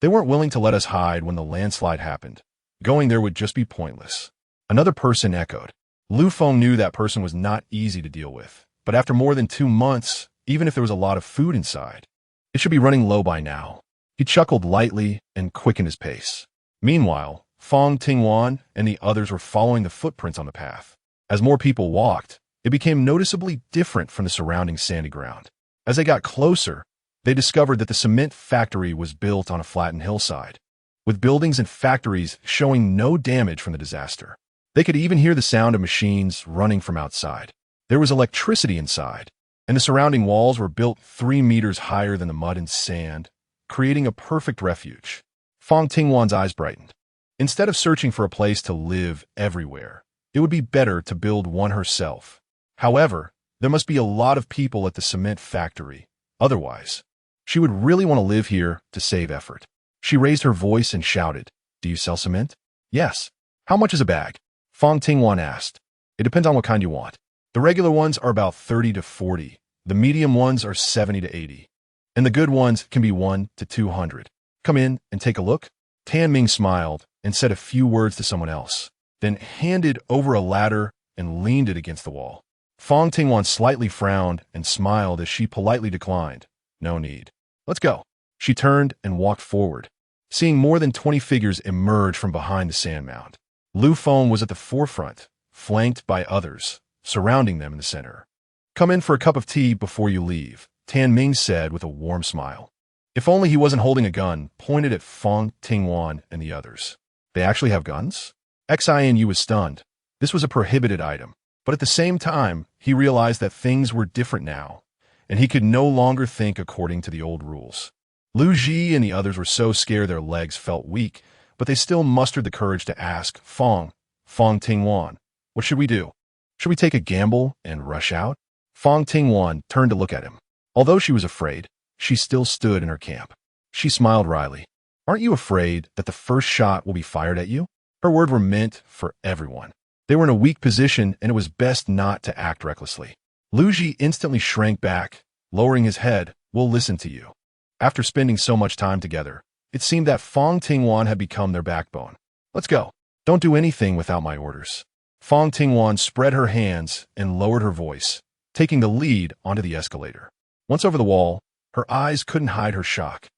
They weren't willing to let us hide when the landslide happened. Going there would just be pointless. Another person echoed. Lu Feng knew that person was not easy to deal with, but after more than 2 months, even if there was a lot of food inside, it should be running low by now. He chuckled lightly and quickened his pace. Meanwhile, Fang Tingwan and the others were following the footprints on the path. As more people walked, It became noticeably different from the surrounding sandy ground. As they got closer, they discovered that the cement factory was built on a flattened hillside, with buildings and factories showing no damage from the disaster. They could even hear the sound of machines running from outside. There was electricity inside, and the surrounding walls were built 3 meters higher than the mud and sand, creating a perfect refuge. Fang Tingwan's eyes brightened. Instead of searching for a place to live everywhere, it would be better to build one herself. However, there must be a lot of people at the cement factory. Otherwise, she would really want to live here to save effort. She raised her voice and shouted, "Do you sell cement?" "Yes." "How much is a bag?" Fang Tingwan asked. "It depends on what kind you want. The regular ones are about 30 to 40. The medium ones are 70 to 80. And the good ones can be 1 to 200. Come in and take a look." Tan Ming smiled and said a few words to someone else, then handed over a ladder and leaned it against the wall. Fang Tingwan slightly frowned and smiled as she politely declined. "No need. Let's go." She turned and walked forward, seeing more than 20 figures emerge from behind the sand mound. Lu Feng was at the forefront, flanked by others, surrounding them in the center. "Come in for a cup of tea before you leave," Tan Ming said with a warm smile. If only he wasn't holding a gun pointed at Fang Tingwan and the others. "They actually have guns?" Xianyu was stunned. This was a prohibited item. But at the same time, he realized that things were different now, and he could no longer think according to the old rules. Lu Ji and the others were so scared their legs felt weak, but they still mustered the courage to ask Fang Tingwan, "What should we do? Should we take a gamble and rush out?" Fang Tingwan turned to look at him. Although she was afraid, she still stood in her camp. She smiled wryly. "Aren't you afraid that the first shot will be fired at you?" Her words were meant for everyone. They were in a weak position, and it was best not to act recklessly. Lu Ji instantly shrank back, lowering his head. "We'll listen to you." After spending so much time together, it seemed that Fang Tingwan had become their backbone. "Let's go. Don't do anything without my orders." Fang Tingwan spread her hands and lowered her voice, taking the lead onto the escalator. Once over the wall, her eyes couldn't hide her shock,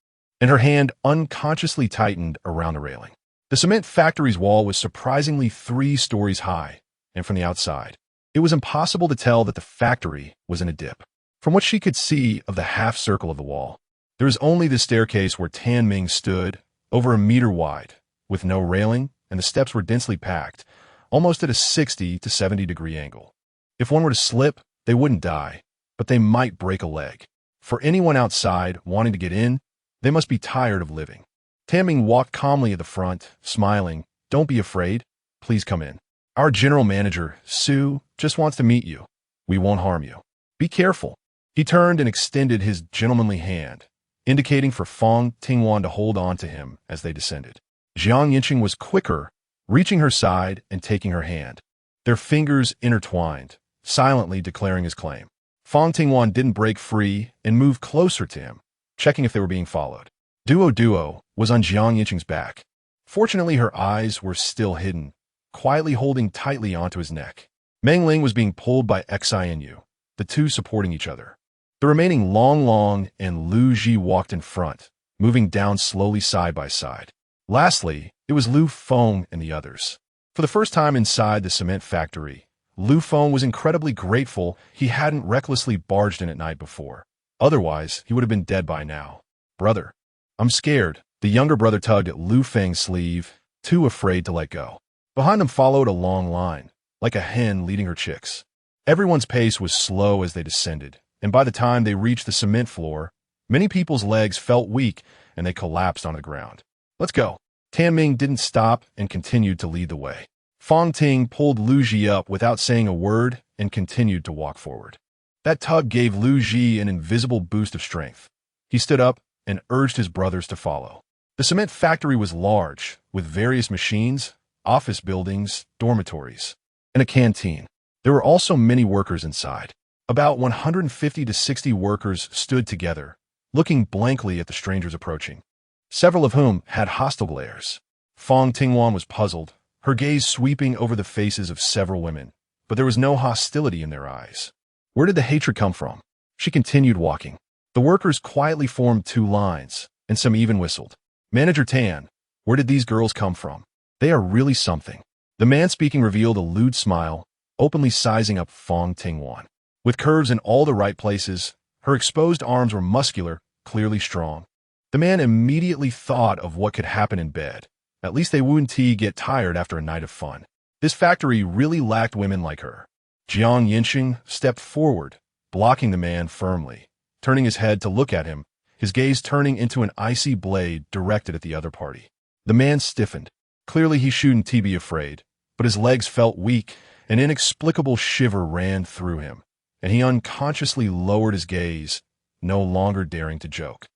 and her hand unconsciously tightened around the railing. The cement factory's wall was surprisingly 3 stories high, and from the outside, it was impossible to tell that the factory was in a dip. From what she could see of the half circle of the wall, there was only the staircase where Tan Ming stood, over a meter wide, with no railing, and the steps were densely packed, almost at a 60 to 70 degree angle. If one were to slip, they wouldn't die, but they might break a leg. For anyone outside wanting to get in, they must be tired of living. Tan Ming walked calmly at the front, smiling. "Don't be afraid. Please come in. Our general manager, Su, just wants to meet you. We won't harm you. Be careful." He turned and extended his gentlemanly hand, indicating for Fang Tingwan to hold on to him as they descended. Yancheng was quicker, reaching her side and taking her hand. Their fingers intertwined, silently declaring his claim. Fang Tingwan didn't break free and moved closer to him, checking if they were being followed. Duo was on Yancheng's back. Fortunately, her eyes were still hidden, quietly holding tightly onto his neck. Meng Ling was being pulled by Xianyu, the two supporting each other. The remaining Long and Lu Ji walked in front, moving down slowly side by side. Lastly, it was Lu Feng and the others. For the first time inside the cement factory, Lu Feng was incredibly grateful he hadn't recklessly barged in at night before. Otherwise, he would have been dead by now. "Brother, I'm scared." The younger brother tugged at Lu Feng's sleeve, too afraid to let go. Behind them followed a long line, like a hen leading her chicks. Everyone's pace was slow as they descended, and by the time they reached the cement floor, many people's legs felt weak and they collapsed on the ground. "Let's go." Tan Ming didn't stop and continued to lead the way. Fang Ting pulled Lu Ji up without saying a word and continued to walk forward. That tug gave Lu Ji an invisible boost of strength. He stood up and urged his brothers to follow. The cement factory was large, with various machines, office buildings, dormitories, and a canteen. There were also many workers inside. About 150 to 60 workers stood together, looking blankly at the strangers approaching, several of whom had hostile glares. Fang Tingwan was puzzled, her gaze sweeping over the faces of several women, but there was no hostility in their eyes. Where did the hatred come from? She continued walking. The workers quietly formed 2 lines, and some even whistled. "Manager Tan, where did these girls come from? They are really something." The man speaking revealed a lewd smile, openly sizing up Fang Tingwan. With curves in all the right places, her exposed arms were muscular, clearly strong. The man immediately thought of what could happen in bed. At least they wouldn't get tired after a night of fun. This factory really lacked women like her. Yancheng stepped forward, blocking the man firmly, turning his head to look at him, his gaze turning into an icy blade directed at the other party. The man stiffened. Clearly he shouldn't be afraid, but his legs felt weak. An inexplicable shiver ran through him, and he unconsciously lowered his gaze, no longer daring to joke.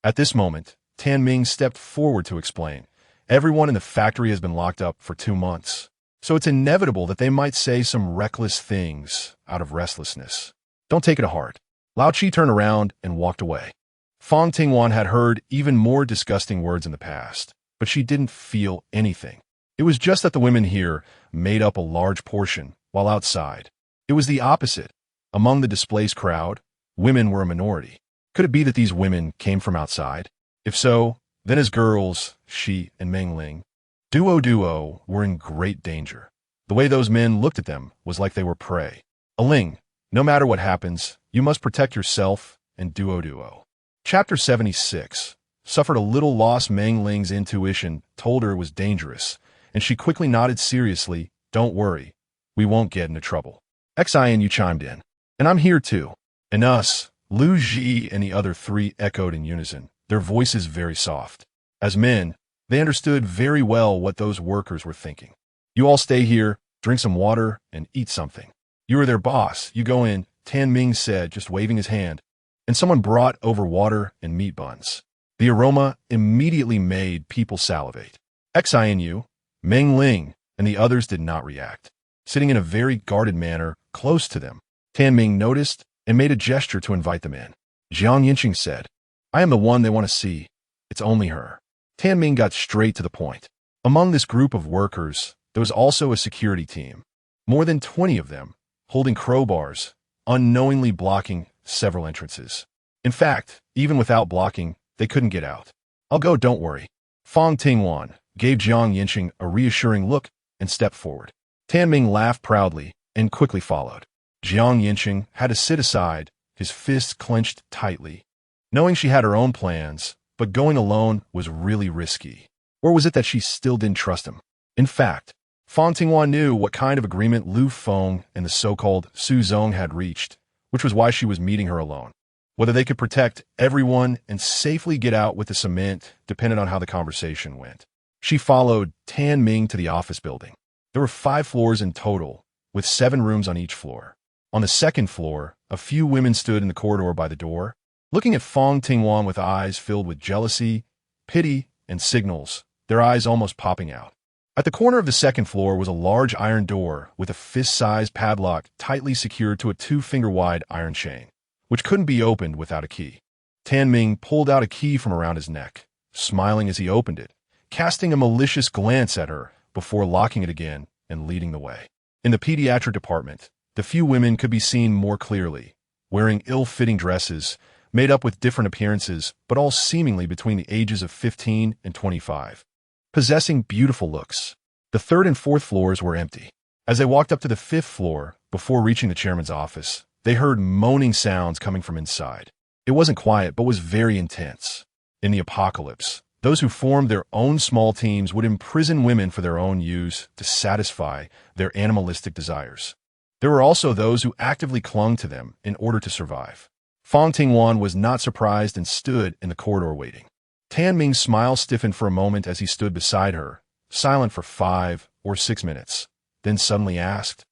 At this moment, Tan Ming stepped forward to explain. Everyone in the factory has been locked up for 2 months, so it's inevitable that they might say some reckless things out of restlessness. Don't take it to heart. Lao Chi turned around and walked away. Fang Tingwan had heard even more disgusting words in the past, but she didn't feel anything. It was just that the women here made up a large portion, while outside, it was the opposite. Among the displaced crowd, women were a minority. Could it be that these women came from outside? If so, then as girls, she and Meng Ling, Duo were in great danger. The way those men looked at them was like they were prey. Ling, no matter what happens, you must protect yourself and Duo. Chapter 76 suffered a little loss. Meng Ling's intuition told her it was dangerous, and she quickly nodded seriously. Don't worry, we won't get into trouble. Xian, you chimed in. And I'm here too. And us, Lu Ji and the other 3 echoed in unison, their voices very soft. As men, they understood very well what those workers were thinking. You all stay here, drink some water, and eat something. You are their boss. You go in, Tan Ming said, just waving his hand. And someone brought over water and meat buns. The aroma immediately made people salivate. Xian Yu, Meng Ling, and the others did not react. Sitting in a very guarded manner close to them, Tan Ming noticed and made a gesture to invite them in. Jiang Yancheng said, I am the one they want to see. It's only her. Tan Ming got straight to the point. Among this group of workers, there was also a security team. More than 20 of them, holding crowbars, unknowingly blocking several entrances. In fact, even without blocking, they couldn't get out. I'll go, don't worry. Fang Tingwan gave Jiang Yancheng a reassuring look and stepped forward. Tan Ming laughed proudly and quickly followed. Jiang Yancheng had to sit aside, his fists clenched tightly, knowing she had her own plans, but going alone was really risky. Or was it that she still didn't trust him? In fact, Fang Tingwan knew what kind of agreement Lu Feng and the so-called Su Zong had reached, which was why she was meeting her alone. Whether they could protect everyone and safely get out with the cement depended on how the conversation went. She followed Tan Ming to the office building. There were 5 floors in total, with 7 rooms on each floor. On the second floor, a few women stood in the corridor by the door, looking at Fang Tingwan with eyes filled with jealousy, pity, and signals, their eyes almost popping out. At the corner of the second floor was a large iron door with a fist-sized padlock tightly secured to a 2-finger-wide iron chain, which couldn't be opened without a key. Tan Ming pulled out a key from around his neck, smiling as he opened it, casting a malicious glance at her before locking it again and leading the way. In the pediatric department, the few women could be seen more clearly, wearing ill-fitting dresses, made up with different appearances, but all seemingly between the ages of 15 and 25. Possessing beautiful looks. The 3rd and 4th floors were empty. As they walked up to the 5th floor, before reaching the chairman's office, they heard moaning sounds coming from inside. It wasn't quiet, but was very intense. In the apocalypse, those who formed their own small teams would imprison women for their own use to satisfy their animalistic desires. There were also those who actively clung to them in order to survive. Fang Tingwan was not surprised and stood in the corridor waiting. Tan Ming's smile stiffened for a moment as he stood beside her, silent for 5 or 6 minutes, then suddenly asked,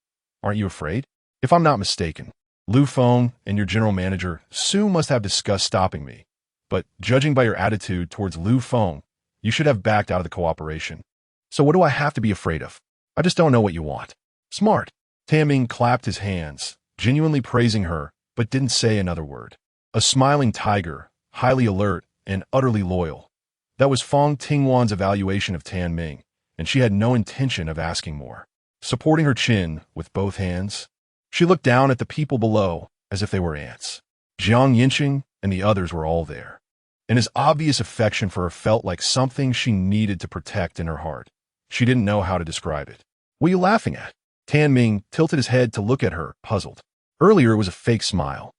Aren't you afraid? If I'm not mistaken, Lu Feng and your general manager Su must have discussed stopping me, but judging by your attitude towards Lu Feng, you should have backed out of the cooperation. So what do I have to be afraid of? I just don't know what you want. Smart. Tan Ming clapped his hands, genuinely praising her, but didn't say another word. A smiling tiger, highly alert, and utterly loyal. That was Fang Tingwan's evaluation of Tan Ming, and she had no intention of asking more. Supporting her chin with both hands, she looked down at the people below as if they were ants. Jiang Yancheng and the others were all there, and his obvious affection for her felt like something she needed to protect in her heart. She didn't know how to describe it. What are you laughing at? Tan Ming tilted his head to look at her, puzzled. Earlier it was a fake smile,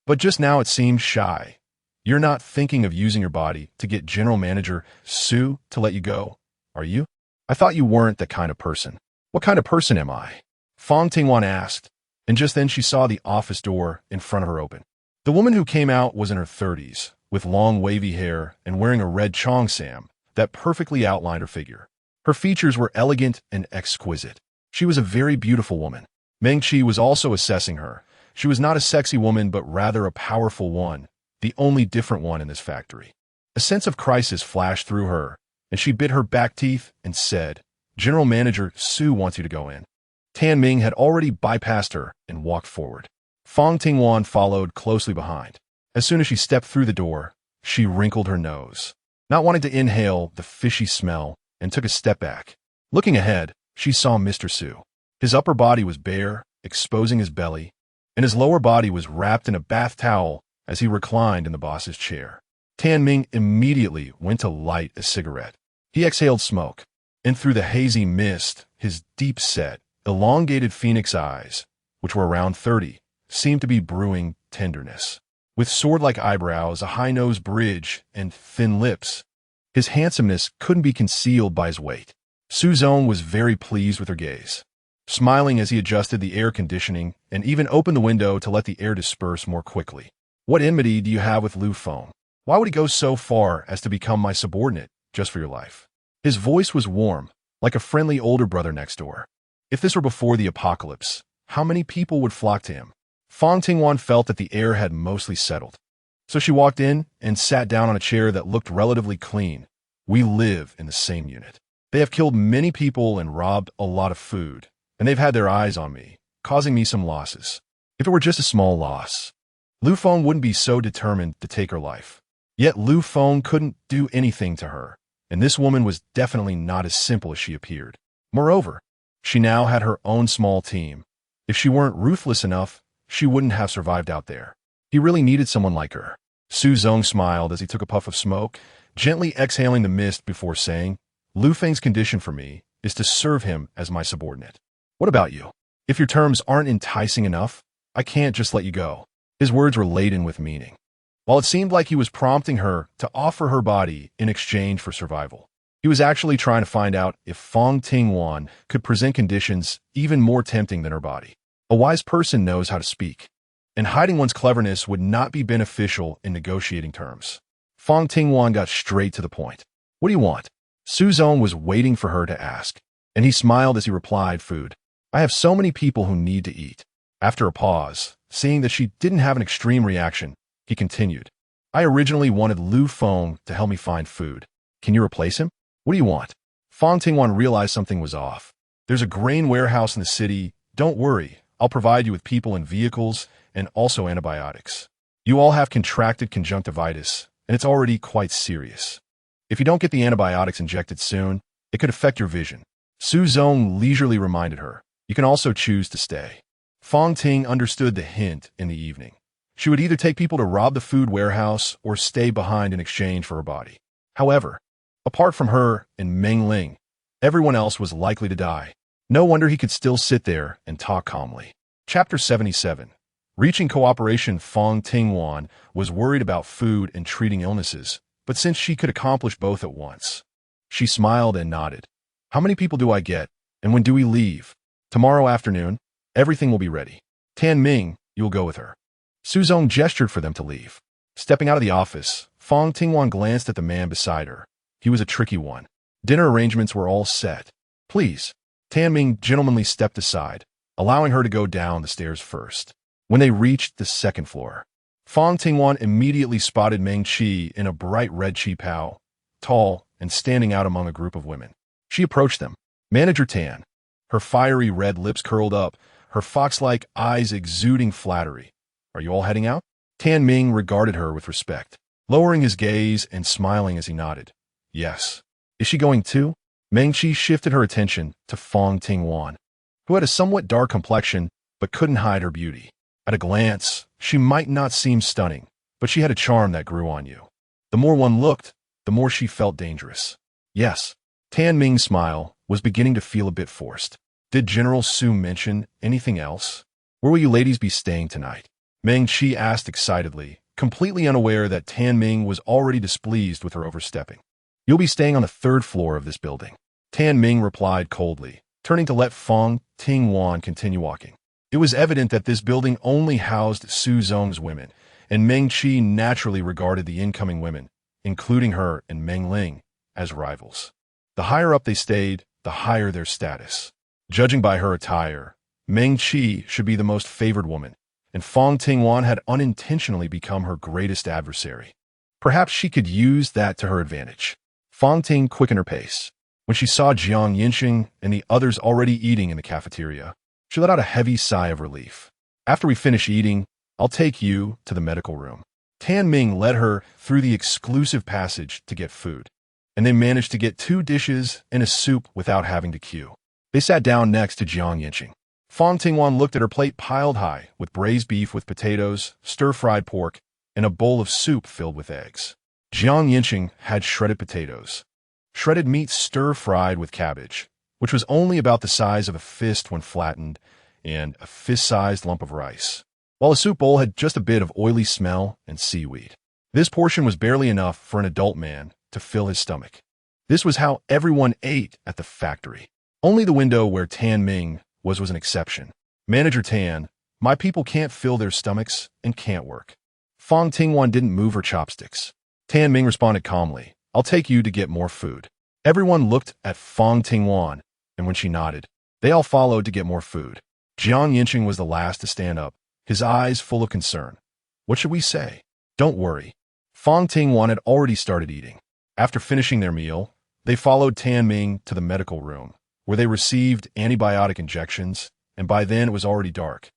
but just now it seemed shy. You're not thinking of using your body to get General Manager Su to let you go, are you? I thought you weren't that kind of person. What kind of person am I? Fang Tingwan asked, and just then she saw the office door in front of her open. The woman who came out was in her 30s, with long wavy hair and wearing a red cheongsam that perfectly outlined her figure. Her features were elegant and exquisite. She was a very beautiful woman. Meng Qi was also assessing her. She was not a sexy woman, but rather a powerful one, the only different one in this factory. A sense of crisis flashed through her, and she bit her back teeth and said, General Manager Su wants you to go in. Tan Ming had already bypassed her and walked forward. Fang Tingwan followed closely behind. As soon as she stepped through the door, she wrinkled her nose, not wanting to inhale the fishy smell, and took a step back. Looking ahead, she saw Mr. Su. His upper body was bare, exposing his belly, and his lower body was wrapped in a bath towel as he reclined in the boss's chair. Tan Ming immediately went to light a cigarette. He exhaled smoke, and through the hazy mist, his deep-set, elongated phoenix eyes, which were around 30, seemed to be brewing tenderness. With sword-like eyebrows, a high-nose bridge, and thin lips, his handsomeness couldn't be concealed by his weight. Su Zong was very pleased with her gaze, smiling as he adjusted the air conditioning and even opened the window to let the air disperse more quickly. What enmity do you have with Lu Feng? Why would he go so far as to become my subordinate just for your life? His voice was warm, like a friendly older brother next door. If this were before the apocalypse, how many people would flock to him? Fang Tingwan felt that the air had mostly settled. So she walked in and sat down on a chair that looked relatively clean. We live in the same unit. They have killed many people and robbed a lot of food, and they've had their eyes on me, causing me some losses. If it were just a small loss, Lu Feng wouldn't be so determined to take her life. Yet Lu Feng couldn't do anything to her, and this woman was definitely not as simple as she appeared. Moreover, she now had her own small team. If she weren't ruthless enough, she wouldn't have survived out there. He really needed someone like her. Su Zong smiled as he took a puff of smoke, gently exhaling the mist before saying, Lu Feng's condition for me is to serve him as my subordinate. What about you? If your terms aren't enticing enough, I can't just let you go. His words were laden with meaning. While it seemed like he was prompting her to offer her body in exchange for survival, he was actually trying to find out if Fang Tingwan could present conditions even more tempting than her body. A wise person knows how to speak, and hiding one's cleverness would not be beneficial in negotiating terms. Fang Tingwan got straight to the point. What do you want? Su Zong was waiting for her to ask, and he smiled as he replied, food. I have so many people who need to eat. After a pause, seeing that she didn't have an extreme reaction, he continued. I originally wanted Lu Feng to help me find food. Can you replace him? What do you want? Fang Tingwan realized something was off. There's a grain warehouse in the city. Don't worry. I'll provide you with people and vehicles, and also antibiotics. You all have contracted conjunctivitis, and it's already quite serious. If you don't get the antibiotics injected soon, it could affect your vision. Su Zong leisurely reminded her. You can also choose to stay. Fang Ting understood the hint in the evening. She would either take people to rob the food warehouse or stay behind in exchange for her body. However, apart from her and Meng Ling, everyone else was likely to die. No wonder he could still sit there and talk calmly. Chapter 77. Reaching cooperation. Fang Tingwan was worried about food and treating illnesses, but since she could accomplish both at once, she smiled and nodded. How many people do I get, and when do we leave? Tomorrow afternoon. Everything will be ready. Tan Ming, you'll go with her. Su Zong gestured for them to leave. Stepping out of the office, Fang Tingwan glanced at the man beside her. He was a tricky one. Dinner arrangements were all set. Please. Tan Ming gentlemanly stepped aside, allowing her to go down the stairs first. When they reached the second floor, Fang Tingwan immediately spotted Meng Qi in a bright red qipao, tall and standing out among a group of women. She approached them. Manager Tan. Her fiery red lips curled up, her fox-like eyes exuding flattery. Are you all heading out? Tan Ming regarded her with respect, lowering his gaze and smiling as he nodded. Yes. Is she going too? Meng Qi shifted her attention to Fang Tingwan, who had a somewhat dark complexion but couldn't hide her beauty. At a glance, she might not seem stunning, but she had a charm that grew on you. The more one looked, the more she felt dangerous. Yes. Tan Ming's smile was beginning to feel a bit forced. Did General Su mention anything else? Where will you ladies be staying tonight? Meng Qi asked excitedly, completely unaware that Tan Ming was already displeased with her overstepping. You'll be staying on the 3rd floor of this building. Tan Ming replied coldly, turning to let Fang Tingwan continue walking. It was evident that this building only housed Su Zong's women, and Meng Qi naturally regarded the incoming women, including her and Meng Ling, as rivals. The higher up they stayed, the higher their status. Judging by her attire, Meng Qi should be the most favored woman, and Fang Tingwan had unintentionally become her greatest adversary. Perhaps she could use that to her advantage. Fang Ting quickened her pace. When she saw Yancheng and the others already eating in the cafeteria, she let out a heavy sigh of relief. After we finish eating, I'll take you to the medical room. Tan Ming led her through the exclusive passage to get food, and they managed to get 2 dishes and a soup without having to queue. They sat down next to Yancheng. Fang Tingwan looked at her plate piled high with braised beef with potatoes, stir-fried pork, and a bowl of soup filled with eggs. Yancheng had shredded potatoes, shredded meat stir-fried with cabbage, which was only about the size of a fist when flattened, and a fist-sized lump of rice, while a soup bowl had just a bit of oily smell and seaweed. This portion was barely enough for an adult man to fill his stomach. This was how everyone ate at the factory. Only the window where Tan Ming was an exception. Manager Tan, my people can't fill their stomachs and can't work. Fang Tingwan didn't move her chopsticks. Tan Ming responded calmly, I'll take you to get more food. Everyone looked at Fang Tingwan, and when she nodded, they all followed to get more food. Yancheng was the last to stand up, his eyes full of concern. What should we say? Don't worry. Fang Tingwan had already started eating. After finishing their meal, they followed Tan Ming to the medical room, where they received antibiotic injections, and by then it was already dark.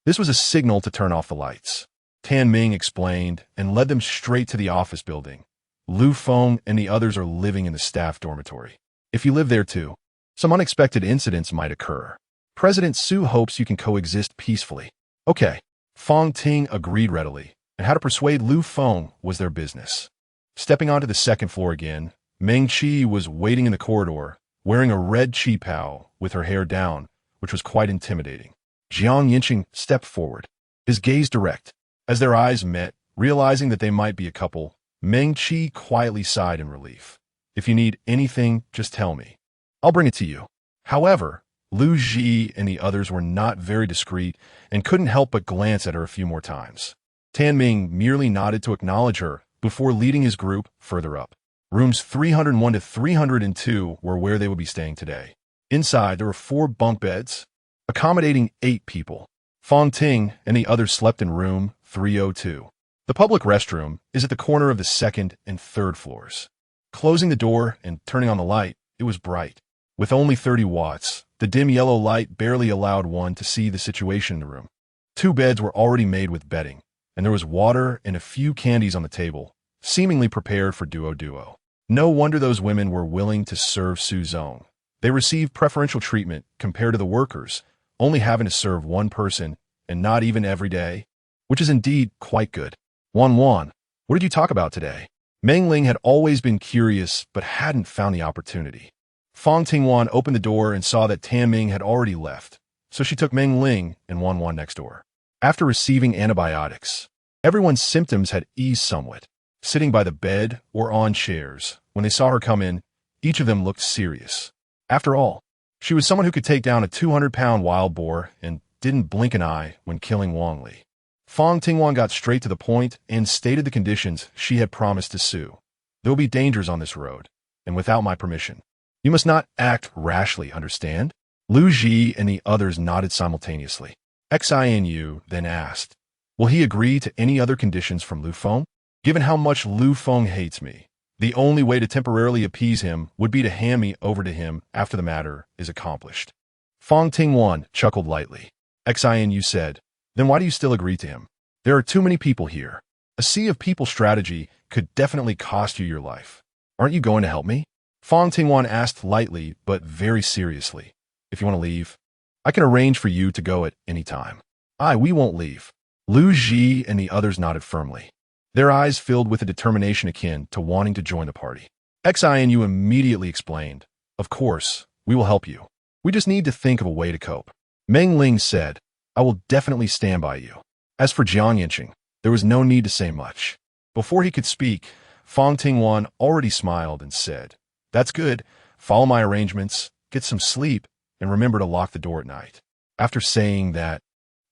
This was a signal to turn off the lights. Tan Ming explained and led them straight to the office building. Lu Feng and the others are living in the staff dormitory. If you live there too, some unexpected incidents might occur. President Su hopes you can coexist peacefully. Okay. Fang Ting agreed readily, and how to persuade Lu Feng was their business. Stepping onto the 2nd floor again, Meng Qi was waiting in the corridor, wearing a red qipao with her hair down, which was quite intimidating. Yancheng stepped forward, his gaze direct. As their eyes met, realizing that they might be a couple, Meng Qi quietly sighed in relief. If you need anything, just tell me. I'll bring it to you. However, Lu Ji and the others were not very discreet and couldn't help but glance at her a few more times. Tan Ming merely nodded to acknowledge her before leading his group further up. Rooms 301 to 302 were where they would be staying today. Inside, there were 4 bunk beds, accommodating 8 people. Fang Ting and the others slept in room 302. The public restroom is at the corner of the 2nd and 3rd floors. Closing the door and turning on the light, it was bright. With only 30 watts, the dim yellow light barely allowed one to see the situation in the room. 2 beds were already made with bedding, and there was water and a few candies on the table, seemingly prepared for duo. No wonder those women were willing to serve Su Zong. They received preferential treatment compared to the workers, only having to serve one person, and not even every day, which is indeed quite good. Wan, what did you talk about today? Meng Ling had always been curious, but hadn't found the opportunity. Fang Tingwan opened the door and saw that Tan Ming had already left, so she took Meng Ling and Wan next door. After receiving antibiotics, everyone's symptoms had eased somewhat. Sitting by the bed or on chairs, when they saw her come in, each of them looked serious. After all, she was someone who could take down a 200-pound wild boar and didn't blink an eye when killing Wang Li. Fang Tingwan got straight to the point and stated the conditions she had promised to Su. There will be dangers on this road, and without my permission. You must not act rashly, understand? Lu Ji and the others nodded simultaneously. Xinu then asked, will he agree to any other conditions from Lu Feng? Given how much Lu Feng hates me, the only way to temporarily appease him would be to hand me over to him after the matter is accomplished. Fang Tingwan chuckled lightly. Xinu said, then why do you still agree to him? There are too many people here. A sea of people strategy could definitely cost you your life. Aren't you going to help me? Fang Tingwan asked lightly but very seriously. If you want to leave, I can arrange for you to go at any time. We won't leave. Lu Ji and the others nodded firmly. Their eyes filled with a determination akin to wanting to join the party. Xinu immediately explained, of course, we will help you. We just need to think of a way to cope. Meng Ling said, I will definitely stand by you. As for Yancheng, there was no need to say much. Before he could speak, Fang Tingwan already smiled and said, That's good. Follow my arrangements, get some sleep, and remember to lock the door at night. After saying that,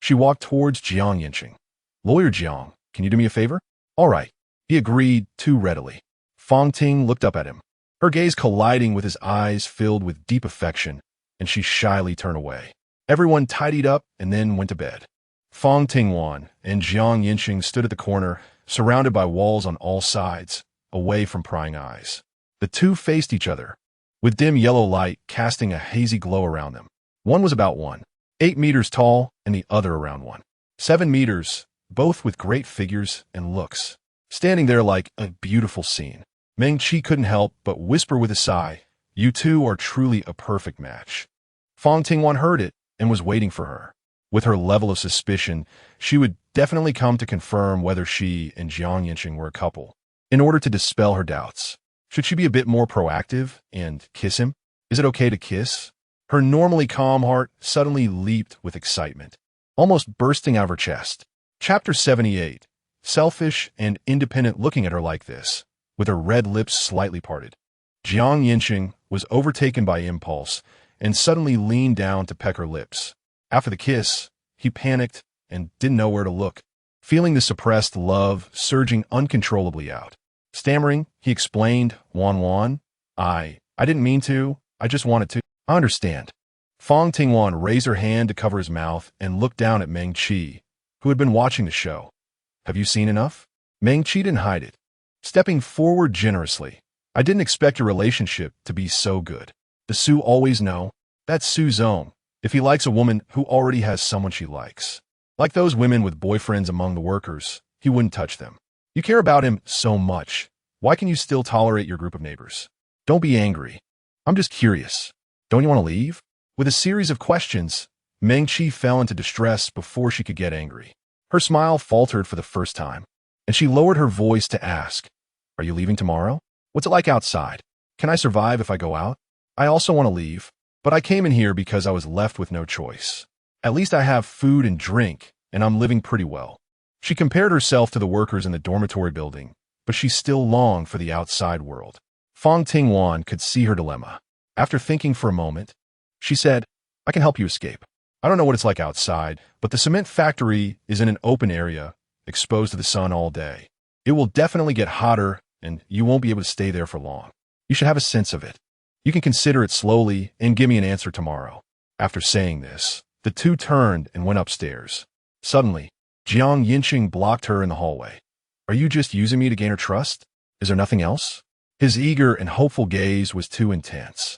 she walked towards Yancheng. Lawyer Jiang, can you do me a favor? All right. He agreed too readily. Fang Ting looked up at him, her gaze colliding with his eyes filled with deep affection, and she shyly turned away. Everyone tidied up and then went to bed. Fang Tingwan and Yancheng stood at the corner, surrounded by walls on all sides, away from prying eyes. The two faced each other, with dim yellow light casting a hazy glow around them. One was about 1.8 meters tall, and the other around 1.7 meters, both with great figures and looks, standing there like a beautiful scene. Meng Qi couldn't help but whisper with a sigh, You two are truly a perfect match. Fang Tingwan heard it and was waiting for her. With her level of suspicion, she would definitely come to confirm whether she and Yancheng were a couple. In order to dispel her doubts, should she be a bit more proactive and kiss him? Is it okay to kiss? Her normally calm heart suddenly leaped with excitement, almost bursting out of her chest. Chapter 78. Selfish and independent. Looking at her like this, with her red lips slightly parted, Yancheng was overtaken by impulse and suddenly leaned down to peck her lips. After the kiss, he panicked and didn't know where to look, feeling the suppressed love surging uncontrollably out. Stammering, he explained, Wan, I didn't mean to, I just wanted to. I understand. Fang Tingwan raised her hand to cover his mouth and looked down at Meng Qi, who had been watching the show. Have you seen enough? Meng Qi didn't hide it, stepping forward generously. I didn't expect your relationship to be so good. Does Sue always know? That's Sue's own. If he likes a woman who already has someone she likes, like those women with boyfriends among the workers, he wouldn't touch them. You care about him so much. Why can you still tolerate your group of neighbors? Don't be angry. I'm just curious. Don't you want to leave? With a series of questions, Meng Qi fell into distress before she could get angry. Her smile faltered for the first time, and she lowered her voice to ask, Are you leaving tomorrow? What's it like outside? Can I survive if I go out? I also want to leave, but I came in here because I was left with no choice. At least I have food and drink, and I'm living pretty well. She compared herself to the workers in the dormitory building, but she still longed for the outside world. Fang Tingwan could see her dilemma. After thinking for a moment, she said, I can help you escape. I don't know what it's like outside, but the cement factory is in an open area, exposed to the sun all day. It will definitely get hotter, and you won't be able to stay there for long. You should have a sense of it. You can consider it slowly and give me an answer tomorrow. After saying this, the two turned and went upstairs. Suddenly, Yancheng blocked her in the hallway. Are you just using me to gain her trust? Is there nothing else? His eager and hopeful gaze was too intense.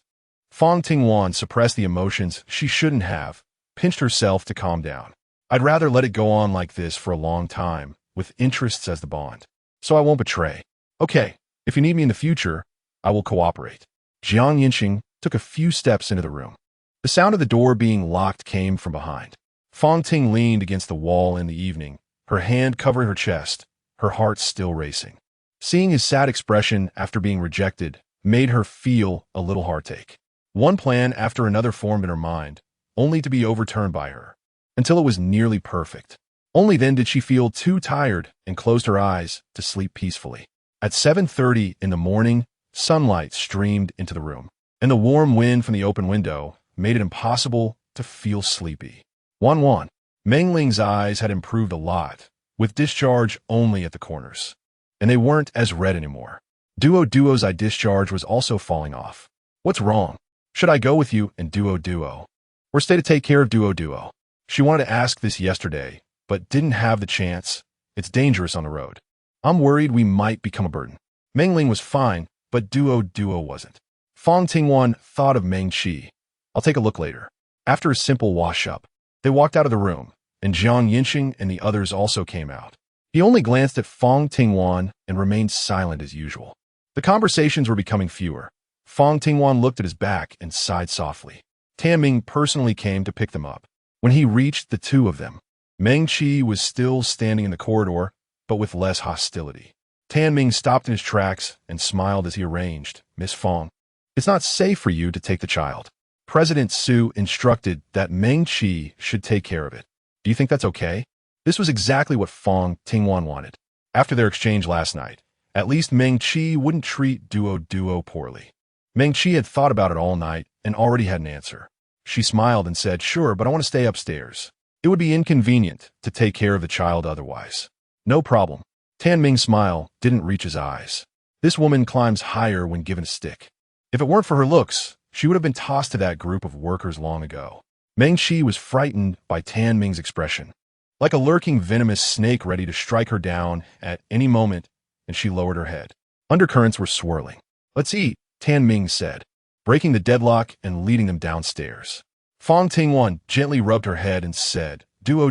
Fang Tingwan suppressed the emotions she shouldn't have, pinched herself to calm down. I'd rather let it go on like this for a long time, with interests as the bond. So I won't betray. Okay, if you need me in the future, I will cooperate. Yancheng took a few steps into the room. The sound of the door being locked came from behind. Fang Ting leaned against the wall in the evening, her hand covering her chest, her heart still racing. Seeing his sad expression after being rejected made her feel a little heartache. One plan after another formed in her mind, only to be overturned by her, until it was nearly perfect. Only then did she feel too tired and closed her eyes to sleep peacefully. At 7:30 in the morning, sunlight streamed into the room, and the warm wind from the open window made it impossible to feel sleepy. Wan. Meng Ling's eyes had improved a lot, with discharge only at the corners, and they weren't as red anymore. Duo's eye discharge was also falling off. What's wrong? Should I go with you and Duo? Or stay to take care of Duo? She wanted to ask this yesterday, but didn't have the chance. It's dangerous on the road. I'm worried we might become a burden. Meng Ling was fine, but Duo wasn't. Fang Tingwan thought of Meng Qi. I'll take a look later. After a simple wash-up, they walked out of the room, and Yancheng and the others also came out. He only glanced at Fang Tingwan and remained silent as usual. The conversations were becoming fewer. Fang Tingwan looked at his back and sighed softly. Tang personally came to pick them up. When he reached the two of them, Meng Qi was still standing in the corridor, but with less hostility. Tang stopped in his tracks and smiled as he arranged, Miss Fang, it's not safe for you to take the child. President Su instructed that Meng Qi should take care of it. Do you think that's okay? This was exactly what Fang Tingwan wanted. After their exchange last night, at least Meng Qi wouldn't treat Duo poorly. Meng Qi had thought about it all night and already had an answer. She smiled and said, "Sure, but I want to stay upstairs. It would be inconvenient to take care of the child otherwise." "No problem." Tan Ming's smile didn't reach his eyes. This woman climbs higher when given a stick. If it weren't for her looks, she would have been tossed to that group of workers long ago. Meng Qi was frightened by Tan Ming's expression, like a lurking venomous snake ready to strike her down at any moment, and she lowered her head. Undercurrents were swirling. "Let's eat," Tan Ming said, breaking the deadlock and leading them downstairs. Fang Tingwan gently rubbed her head and said, Duo,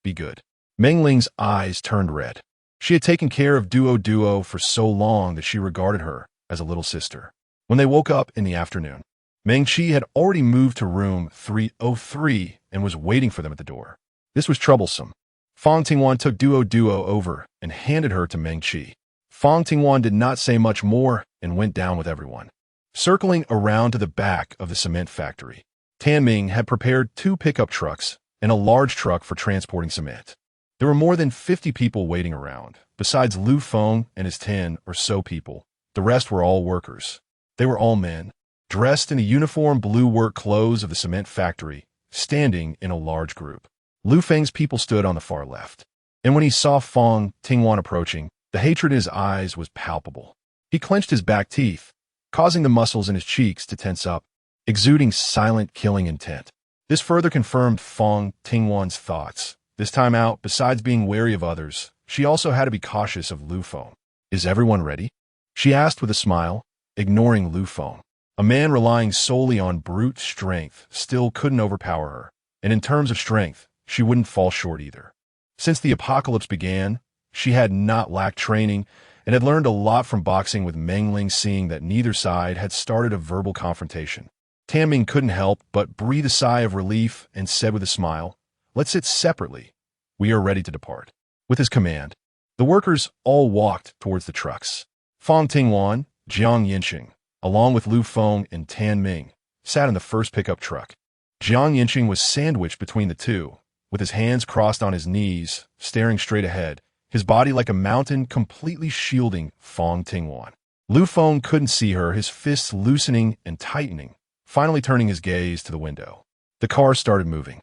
be good." Meng Ling's eyes turned red. She had taken care of Duo for so long that she regarded her as a little sister. When they woke up in the afternoon, Meng Qi had already moved to room 303 and was waiting for them at the door. This was troublesome. Fang Tingwan took Duo over and handed her to Meng Qi. Fang Tingwan did not say much more and went down with everyone. Circling around to the back of the cement factory, Tan Ming had prepared 2 pickup trucks and a large truck for transporting cement. There were more than 50 people waiting around. Besides Lu Feng and his 10 or so people, the rest were all workers. They were all men, dressed in the uniform blue work clothes of the cement factory, standing in a large group. Lu Feng's people stood on the far left, and when he saw Fang Tingwan approaching, the hatred in his eyes was palpable. He clenched his back teeth, causing the muscles in his cheeks to tense up, exuding silent killing intent. This further confirmed Fang Tingwan's thoughts. This time out, besides being wary of others, she also had to be cautious of Lu Feng. "Is everyone ready?" she asked with a smile, ignoring Lu Feng. A man relying solely on brute strength still couldn't overpower her, and in terms of strength, she wouldn't fall short either. Since the apocalypse began, she had not lacked training and had learned a lot from boxing, with Meng Ling seeing that neither side had started a verbal confrontation. Tan Ming couldn't help but breathe a sigh of relief and said with a smile, "Let's sit separately. We are ready to depart." With his command, the workers all walked towards the trucks. Fang Tingwan, Yancheng, along with Lu Feng and Tan Ming, sat in the first pickup truck. Yancheng was sandwiched between the two, with his hands crossed on his knees, staring straight ahead, his body like a mountain completely shielding Fang Tingwan. Lu Feng couldn't see her, his fists loosening and tightening, finally turning his gaze to the window. The car started moving.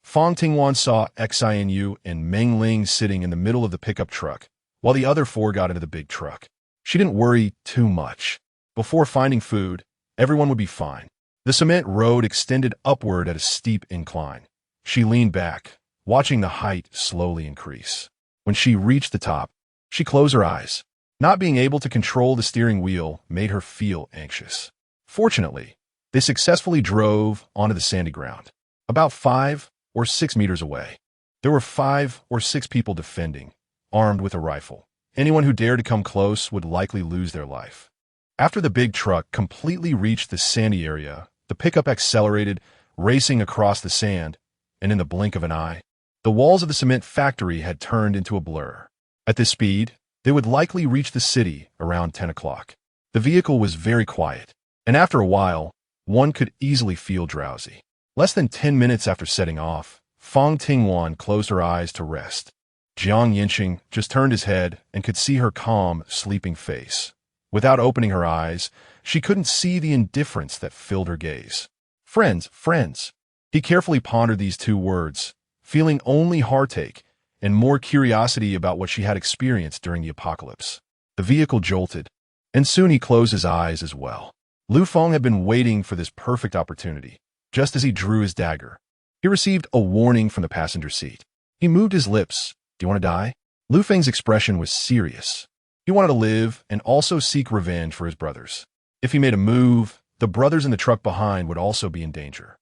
Fang Tingwan saw Xinu and Meng Ling sitting in the middle of the pickup truck, while the other 4 got into the big truck. She didn't worry too much. Before finding food, everyone would be fine. The cement road extended upward at a steep incline. She leaned back, watching the height slowly increase. When she reached the top, she closed her eyes. Not being able to control the steering wheel made her feel anxious. Fortunately, they successfully drove onto the sandy ground, about 5 or 6 meters away. There were 5 or 6 people defending, armed with a rifle. Anyone who dared to come close would likely lose their life. After the big truck completely reached the sandy area, the pickup accelerated, racing across the sand, and in the blink of an eye, the walls of the cement factory had turned into a blur. At this speed, they would likely reach the city around 10 o'clock. The vehicle was very quiet, and after a while, one could easily feel drowsy. Less than 10 minutes after setting off, Fang Tingwan closed her eyes to rest. Yancheng just turned his head and could see her calm, sleeping face. Without opening her eyes, she couldn't see the indifference that filled her gaze. Friends. He carefully pondered these 2 words, feeling only heartache and more curiosity about what she had experienced during the apocalypse. The vehicle jolted, and soon he closed his eyes as well. Lu Feng had been waiting for this perfect opportunity. Just as he drew his dagger, he received a warning from the passenger seat. He moved his lips. "Do you want to die?" Lu Feng's expression was serious. He wanted to live and also seek revenge for his brothers. If he made a move, the brothers in the truck behind would also be in danger.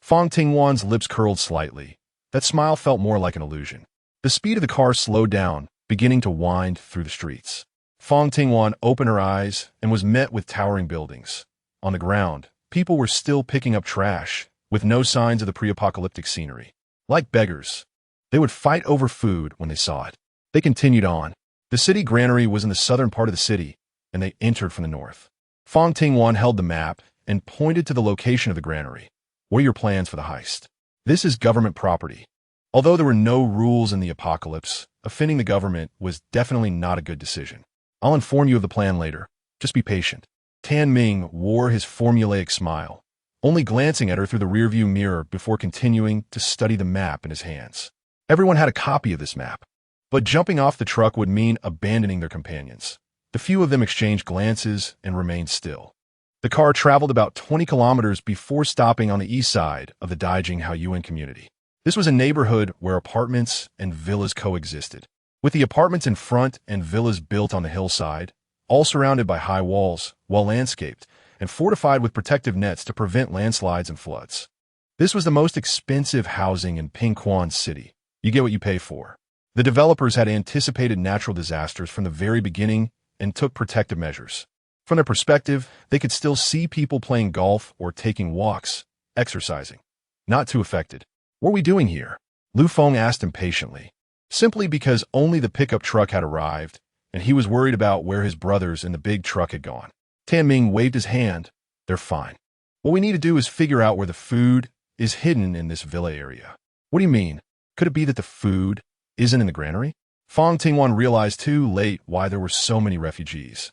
Fang Tingwan's lips curled slightly. That smile felt more like an illusion. The speed of the car slowed down, beginning to wind through the streets. Fang Tingwan opened her eyes and was met with towering buildings. On the ground, people were still picking up trash, with no signs of the pre-apocalyptic scenery. Like beggars, they would fight over food when they saw it. They continued on. The city granary was in the southern part of the city, and they entered from the north. Fang Tingwan held the map and pointed to the location of the granary. What are your plans for the heist? This is government property. Although there were no rules in the apocalypse, offending the government was definitely not a good decision. I'll inform you of the plan later. Just be patient. Tan Ming wore his formulaic smile, only glancing at her through the rearview mirror before continuing to study the map in his hands. Everyone had a copy of this map, but jumping off the truck would mean abandoning their companions. The few of them exchanged glances and remained still. The car traveled about 20 kilometers before stopping on the east side of the Daijing Haoyuan community. This was a neighborhood where apartments and villas coexisted, with the apartments in front and villas built on the hillside, all surrounded by high walls, well-landscaped, and fortified with protective nets to prevent landslides and floods. This was the most expensive housing in Pingquan City. You get what you pay for. The developers had anticipated natural disasters from the very beginning and took protective measures. From their perspective, they could still see people playing golf or taking walks, exercising. Not too affected. What are we doing here? Lu Feng asked impatiently. Simply because only the pickup truck had arrived, and he was worried about where his brothers in the big truck had gone. Tan Ming waved his hand. They're fine. What we need to do is figure out where the food is hidden in this villa area. What do you mean? Could it be that the food isn't in the granary? Fang Tingwan realized too late why there were so many refugees.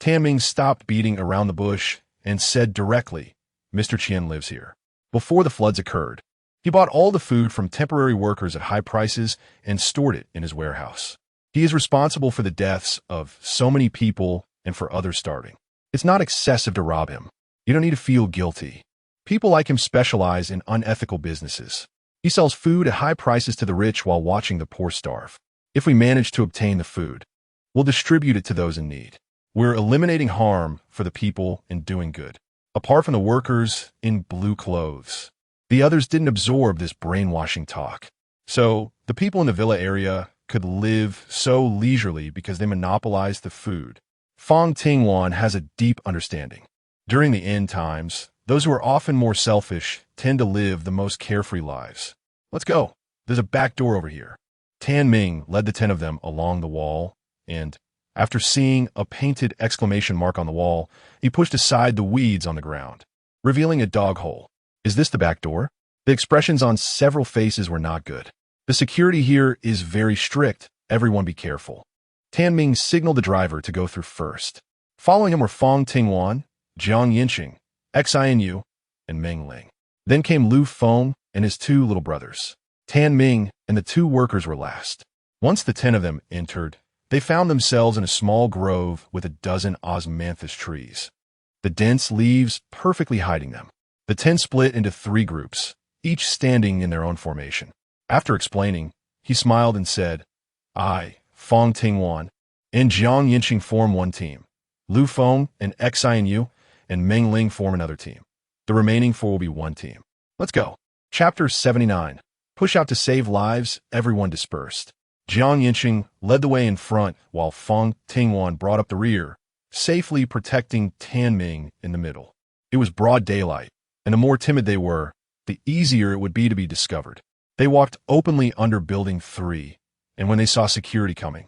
Tan Ming stopped beating around the bush and said directly, Mr. Qian lives here. Before the floods occurred, he bought all the food from temporary workers at high prices and stored it in his warehouse. He is responsible for the deaths of so many people and for others starving. It's not excessive to rob him. You don't need to feel guilty. People like him specialize in unethical businesses. He sells food at high prices to the rich while watching the poor starve. If we manage to obtain the food, we'll distribute it to those in need. We're eliminating harm for the people and doing good. Apart from the workers in blue clothes, the others didn't absorb this brainwashing talk. So the people in the villa area could live so leisurely because they monopolized the food. Fang Tingwan has a deep understanding. During the end times, those who are often more selfish tend to live the most carefree lives. Let's go. There's a back door over here. Tan Ming led the 10 of them along the wall, and after seeing a painted exclamation mark on the wall, he pushed aside the weeds on the ground, revealing a dog hole. Is this the back door? The expressions on several faces were not good. The security here is very strict. Everyone be careful. Tan Ming signaled the driver to go through first. Following him were Fang Tingwan, Jiang Yancheng, Xinu, and Meng Ling. Then came Lu Feng and his 2 little brothers. Tan Ming and the 2 workers were last. Once the 10 of them entered, they found themselves in a small grove with a dozen osmanthus trees, the dense leaves perfectly hiding them. The 10 split into 3 groups, each standing in their own formation. After explaining, he smiled and said, I, Fang Tingwan, and Jiang Yancheng form one team. Lu Feng and Xinu and Meng Ling form another team. The remaining 4 will be one team. Let's go. Chapter 79. Push out to save lives, everyone dispersed. Jiang Yancheng led the way in front while Fang Tingwan brought up the rear, safely protecting Tan Ming in the middle. It was broad daylight, and the more timid they were, the easier it would be to be discovered. They walked openly under Building 3, and when they saw security coming,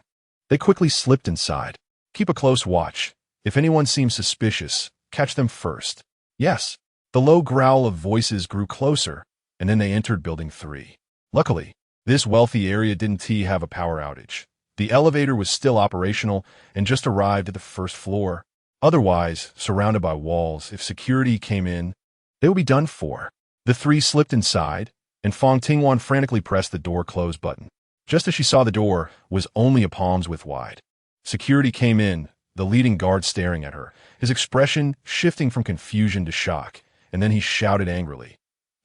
they quickly slipped inside. Keep a close watch. If anyone seems suspicious, catch them first. Yes. The low growl of voices grew closer, and then they entered Building 3. Luckily, this wealthy area didn't have a power outage. The elevator was still operational and just arrived at the first floor. Otherwise, surrounded by walls, if security came in, they would be done for. The 3 slipped inside, and Fang Tingwan frantically pressed the door close button. Just as she saw the door was only a palm's width wide. Security came in, the leading guard staring at her, his expression shifting from confusion to shock, and then he shouted angrily,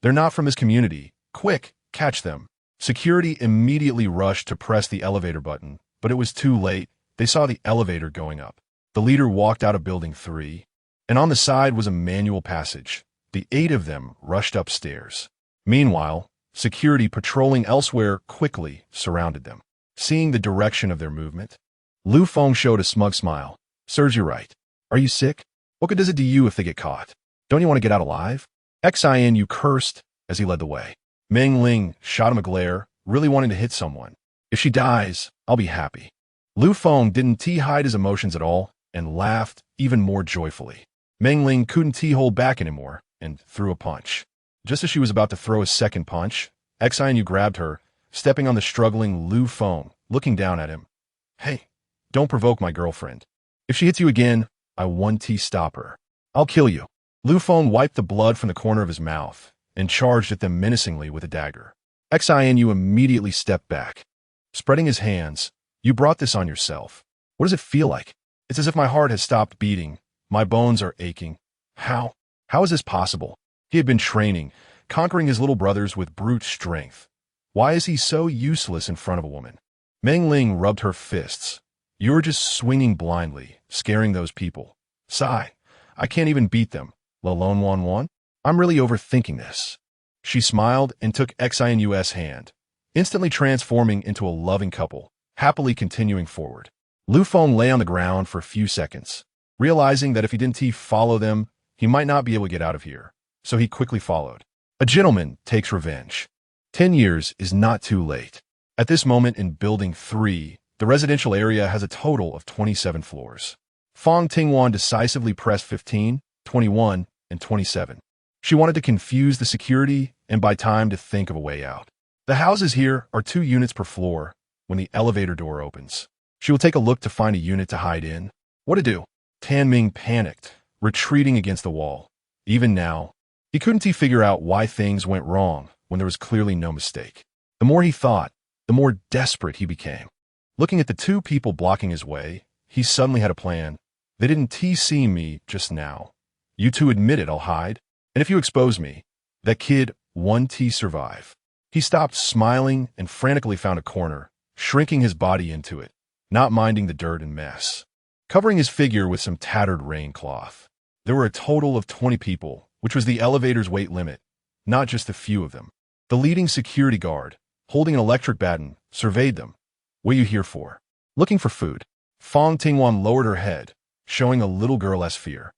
They're not from this community. Quick, catch them. Security immediately rushed to press the elevator button, but it was too late. They saw the elevator going up. The leader walked out of Building 3, and on the side was a manual passage. The 8 of them rushed upstairs. Meanwhile, security patrolling elsewhere quickly surrounded them. Seeing the direction of their movement, Lu Feng showed a smug smile. Serves you right. Are you sick? What good does it do you if they get caught? Don't you want to get out alive? Xinu cursed as he led the way. Meng Ling shot him a glare, really wanting to hit someone. If she dies, I'll be happy. Lu Feng didn't hide his emotions at all and laughed even more joyfully. Meng Ling couldn't hold back anymore and threw a punch. Just as she was about to throw a second punch, Xianyu grabbed her, stepping on the struggling Lu Feng, looking down at him. Hey, don't provoke my girlfriend. If she hits you again, I won't stop her. I'll kill you. Lu Feng wiped the blood from the corner of his mouth and charged at them menacingly with a dagger. Xianyu immediately stepped back. Spreading his hands, you brought this on yourself. What does it feel like? It's as if my heart has stopped beating. My bones are aching. How? How is this possible? He had been training, conquering his little brothers with brute strength. Why is he so useless in front of a woman? Meng Ling rubbed her fists. You're just swinging blindly, scaring those people. Sigh. I can't even beat them. Lalone Wan. I'm really overthinking this. She smiled and took Xianyu's hand, instantly transforming into a loving couple, happily continuing forward. Lu Feng lay on the ground for a few seconds, realizing that if he didn't follow them, he might not be able to get out of here, so he quickly followed. A gentleman takes revenge. 10 years is not too late. At this moment in Building 3, the residential area has a total of 27 floors. Fang Tingwan decisively pressed 15, 21, and 27. She wanted to confuse the security and buy time to think of a way out. The houses here are 2 units per floor. When the elevator door opens, she will take a look to find a unit to hide in. What to do? Tan Ming panicked, retreating against the wall. Even now, he couldn't figure out why things went wrong when there was clearly no mistake. The more he thought, the more desperate he became. Looking at the 2 people blocking his way, he suddenly had a plan. They didn't see me just now. You 2 admit it, I'll hide. And if you expose me, that kid won't survive. He stopped smiling and frantically found a corner, shrinking his body into it, not minding the dirt and mess. Covering his figure with some tattered rain cloth. There were a total of 20 people, which was the elevator's weight limit, not just a few of them. The leading security guard, holding an electric baton, surveyed them. What are you here for? Looking for food. Fang Tingwan lowered her head, showing a little girl's fear.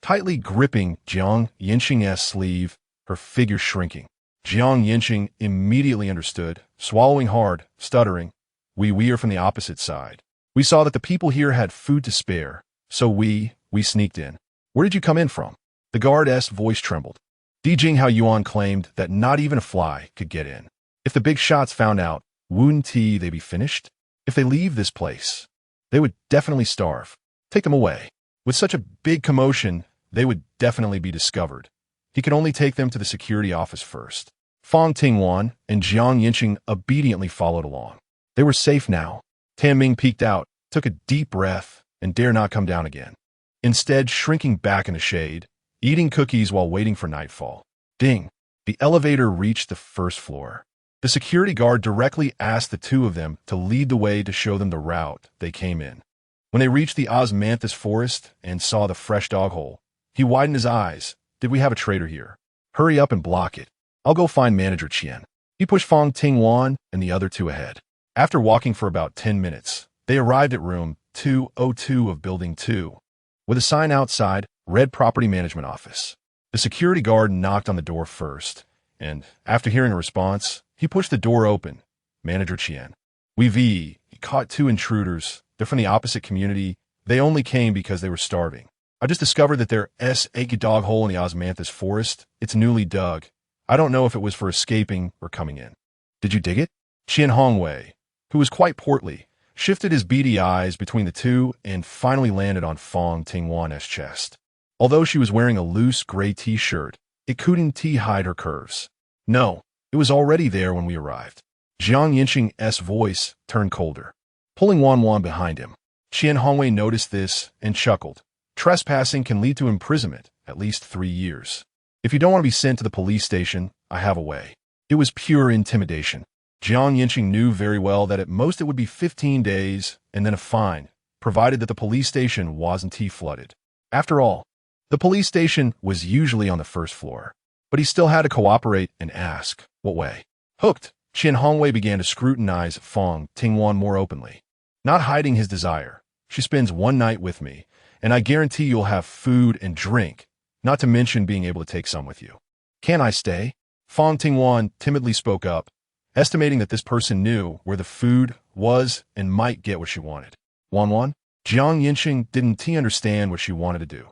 Tightly gripping Jiang Yancheng's sleeve, her figure shrinking. Jiang Yancheng immediately understood, swallowing hard, stuttering. We are from the opposite side. We saw that the people here had food to spare, so we sneaked in. Where did you come in from? The guard's voice trembled. Dijing Hao Yuan claimed that not even a fly could get in. If the big shots found out, wouldn't they be finished? If they leave this place, they would definitely starve. Take them away. With such a big commotion, they would definitely be discovered. He could only take them to the security office first. Fang Tingwan and Jiang Yancheng obediently followed along. They were safe now. Tan Ming peeked out, took a deep breath, and dared not come down again. Instead, shrinking back in the shade, eating cookies while waiting for nightfall. Ding! The elevator reached the first floor. The security guard directly asked the 2 of them to lead the way to show them the route they came in. When they reached the osmanthus forest and saw the fresh dog hole, he widened his eyes. Did we have a traitor here? Hurry up and block it. I'll go find Manager Qian. He pushed Fang Tingwan and the other 2 ahead. After walking for about 10 minutes, they arrived at room 202 of Building 2. With a sign outside, read Property Management Office. The security guard knocked on the door first, and after hearing a response, he pushed the door open. Manager Qian. He caught 2 intruders. They're from the opposite community. They only came because they were starving. I just discovered that there's a dog hole in the osmanthus forest. It's newly dug. I don't know if it was for escaping or coming in. Did you dig it? Qian Hongwei, who was quite portly, shifted his beady eyes between the 2 and finally landed on Fang Tingwan's chest. Although she was wearing a loose gray t-shirt, it couldn't hide her curves. No, it was already there when we arrived. Jiang Yancheng's voice turned colder, pulling Wan behind him. Qian Hongwei noticed this and chuckled. Trespassing can lead to imprisonment, at least 3 years. If you don't want to be sent to the police station, I have a way. It was pure intimidation. Jiang Yancheng knew very well that at most it would be 15 days and then a fine, provided that the police station wasn't flooded. After all, the police station was usually on the first floor. But he still had to cooperate and ask, what way? Hooked, Qian Hongwei began to scrutinize Fang Tingwan more openly. Not hiding his desire, she spends 1 night with me, and I guarantee you'll have food and drink, not to mention being able to take some with you. Can I stay? Fang Tingwan timidly spoke up, estimating that this person knew where the food was and might get what she wanted. Wan, Jiang Yancheng didn't understand what she wanted to do.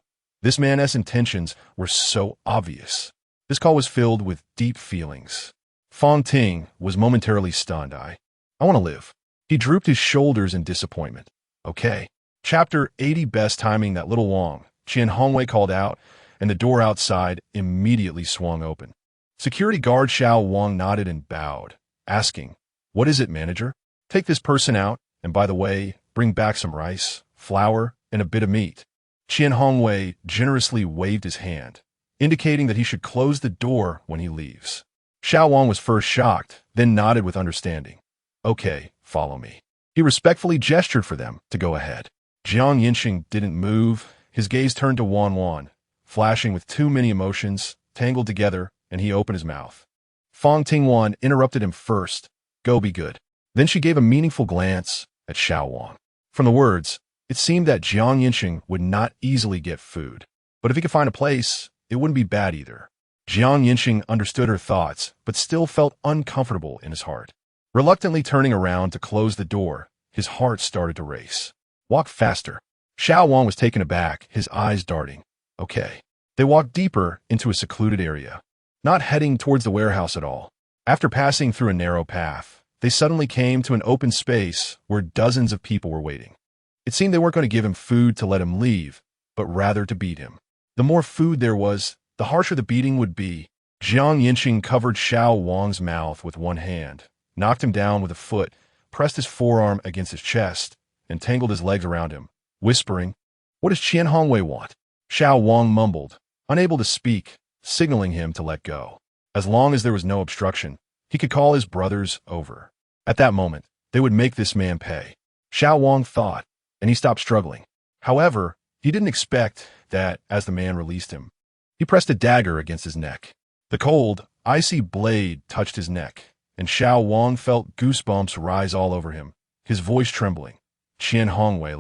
This man's intentions were so obvious. This call was filled with deep feelings. Fang Ting was momentarily stunned. I want to live. He drooped his shoulders in disappointment. Okay. Chapter 80. Best timing. That little Wang, Qian Hongwei called out, and the door outside immediately swung open. Security guard Xiao Wang nodded and bowed, asking, "What is it, manager? Take this person out, and by the way, bring back some rice, flour, and a bit of meat." Qian Hongwei generously waved his hand, indicating that he should close the door when he leaves. Xiao Wang was first shocked, then nodded with understanding. "Okay, follow me." He respectfully gestured for them to go ahead. Jiang Yancheng didn't move. His gaze turned to Wan, flashing with too many emotions, tangled together, and he opened his mouth. Fang Tingwan interrupted him first. "Go be good." Then she gave a meaningful glance at Xiao Wang. From the words, it seemed that Jiang Yancheng would not easily get food. But if he could find a place, it wouldn't be bad either. Jiang Yancheng understood her thoughts, but still felt uncomfortable in his heart. Reluctantly turning around to close the door, his heart started to race. "Walk faster." Xiao Wang was taken aback, his eyes darting. "Okay." They walked deeper into a secluded area, not heading towards the warehouse at all. After passing through a narrow path, they suddenly came to an open space where dozens of people were waiting. It seemed they weren't going to give him food to let him leave, but rather to beat him. The more food there was, the harsher the beating would be. Jiang Yancheng covered Xiao Wang's mouth with one hand, knocked him down with a foot, pressed his forearm against his chest, and tangled his legs around him, whispering, "What does Qian Hongwei want?" Xiao Wang mumbled, unable to speak, signaling him to let go. As long as there was no obstruction, he could call his brothers over. At that moment, they would make this man pay. Xiao Wang thought, and he stopped struggling. However, he didn't expect that as the man released him. He pressed a dagger against his neck. The cold, icy blade touched his neck, and Xiao Wang felt goosebumps rise all over him, his voice trembling. "Qian Hongwei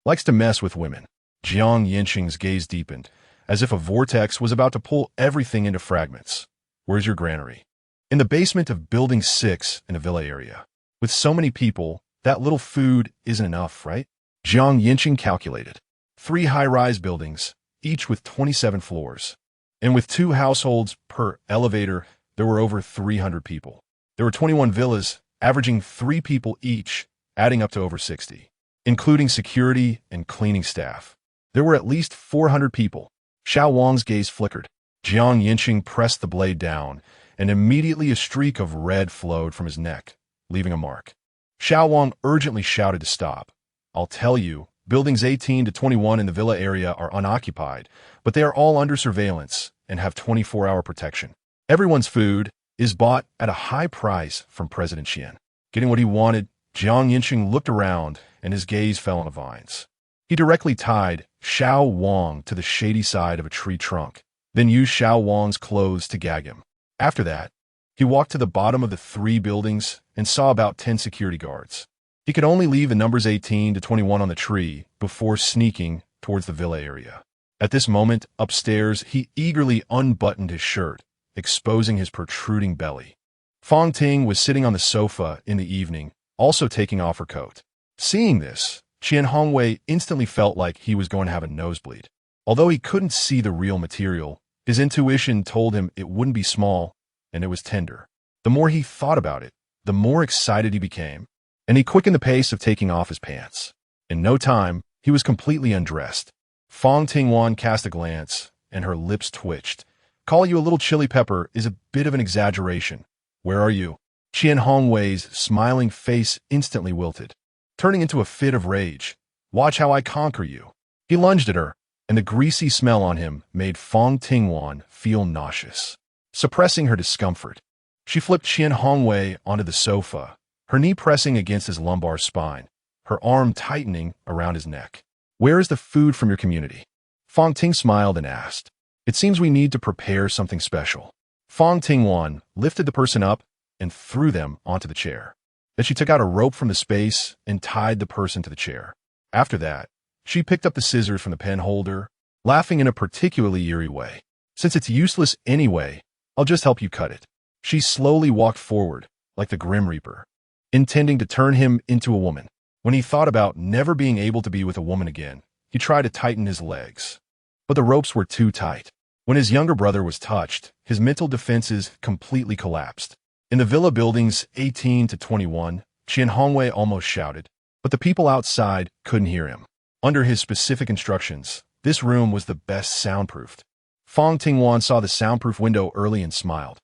likes to mess with women." Jiang Yancheng's gaze deepened, as if a vortex was about to pull everything into fragments. "Where's your granary?" "In the basement of Building 6 in a villa area. With so many people, that little food isn't enough, right?" Jiang Yancheng calculated. 3 high-rise buildings, each with 27 floors. And with 2 households per elevator, there were over 300 people. There were 21 villas, averaging 3 people each, adding up to over 60, including security and cleaning staff. There were at least 400 people. Xiao Wang's gaze flickered. Jiang Yancheng pressed the blade down, and immediately a streak of red flowed from his neck, leaving a mark. Xiao Wang urgently shouted to stop. "I'll tell you, buildings 18 to 21 in the villa area are unoccupied, but they are all under surveillance and have 24-hour protection. Everyone's food is bought at a high price from President Xian." Getting what he wanted, Jiang Yancheng looked around, and his gaze fell on the vines. He directly tied Xiao Wang to the shady side of a tree trunk, then used Xiao Wang's clothes to gag him. After that, he walked to the bottom of the 3 buildings and saw about 10 security guards. He could only leave the numbers 18 to 21 on the tree before sneaking towards the villa area. At this moment, upstairs, he eagerly unbuttoned his shirt, exposing his protruding belly. Fang Ting was sitting on the sofa in the evening, also taking off her coat. Seeing this, Qian Hongwei instantly felt like he was going to have a nosebleed. Although he couldn't see the real material, his intuition told him it wouldn't be small, and it was tender. The more he thought about it, the more excited he became, and he quickened the pace of taking off his pants. In no time, he was completely undressed. Fang Tingwan cast a glance, and her lips twitched. "Call you a little chili pepper is a bit of an exaggeration. Where are you?" Qian Hongwei's smiling face instantly wilted, turning into a fit of rage. "Watch how I conquer you." He lunged at her, and the greasy smell on him made Fang Tingwan feel nauseous. Suppressing her discomfort, she flipped Qian Hongwei onto the sofa, her knee pressing against his lumbar spine, her arm tightening around his neck. "Where is the food from your community?" Fang Ting smiled and asked. "It seems we need to prepare something special." Fang Tingwan lifted the person up and threw them onto the chair. Then she took out a rope from the space and tied the person to the chair. After that, she picked up the scissors from the pen holder, laughing in a particularly eerie way. "Since it's useless anyway, I'll just help you cut it." She slowly walked forward, like the Grim Reaper, intending to turn him into a woman. When he thought about never being able to be with a woman again, he tried to tighten his legs. but the ropes were too tight. When his younger brother was touched, his mental defenses completely collapsed. In the villa buildings 18 to 21, Qian Hongwei almost shouted, but the people outside couldn't hear him. Under his specific instructions, this room was the best soundproofed. Fang Tingwan saw the soundproof window early and smiled.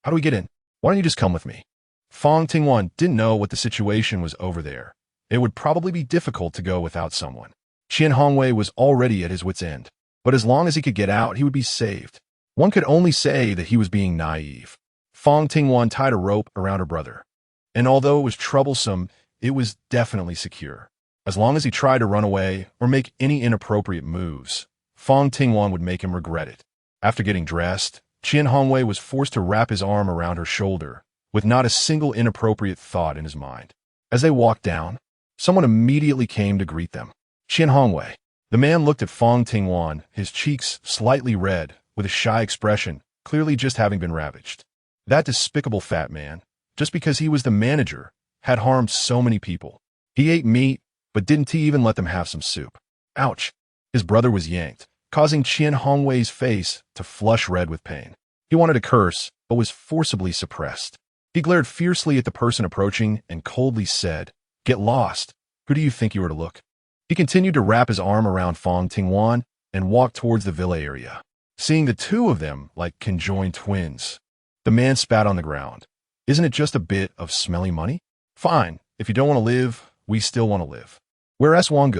How do we get in? Why don't you just come with me? Fang Tingwan didn't know what the situation was over there. It would probably be difficult to go without someone. Qian Hongwei was already at his wit's end, but as long as he could get out, he would be saved. One could only say that he was being naive. Fang Tingwan tied a rope around her brother, and although it was troublesome, it was definitely secure. As long as he tried to run away or make any inappropriate moves, Fang Tingwan would make him regret it. After getting dressed, Qian Hongwei was forced to wrap his arm around her shoulder, with not a single inappropriate thought in his mind. As they walked down, someone immediately came to greet them. Qian Hongwei. The man looked at Fang Tingwan, his cheeks slightly red, with a shy expression, clearly just having been ravaged. That despicable fat man, just because he was the manager, had harmed so many people. He ate meat, but didn't he even let them have some soup? Ouch! His brother was yanked, causing Qian Hongwei's face to flush red with pain. He wanted to curse, but was forcibly suppressed. He glared fiercely at the person approaching and coldly said, "Get lost. Who do you think you are to look?" He continued to wrap his arm around Fang Tingwan and walked towards the villa area. Seeing the two of them like conjoined twins, the man spat on the ground. Isn't it just a bit of smelly money? Fine, if you don't want to live, we still want to live. Where's Wang Ge?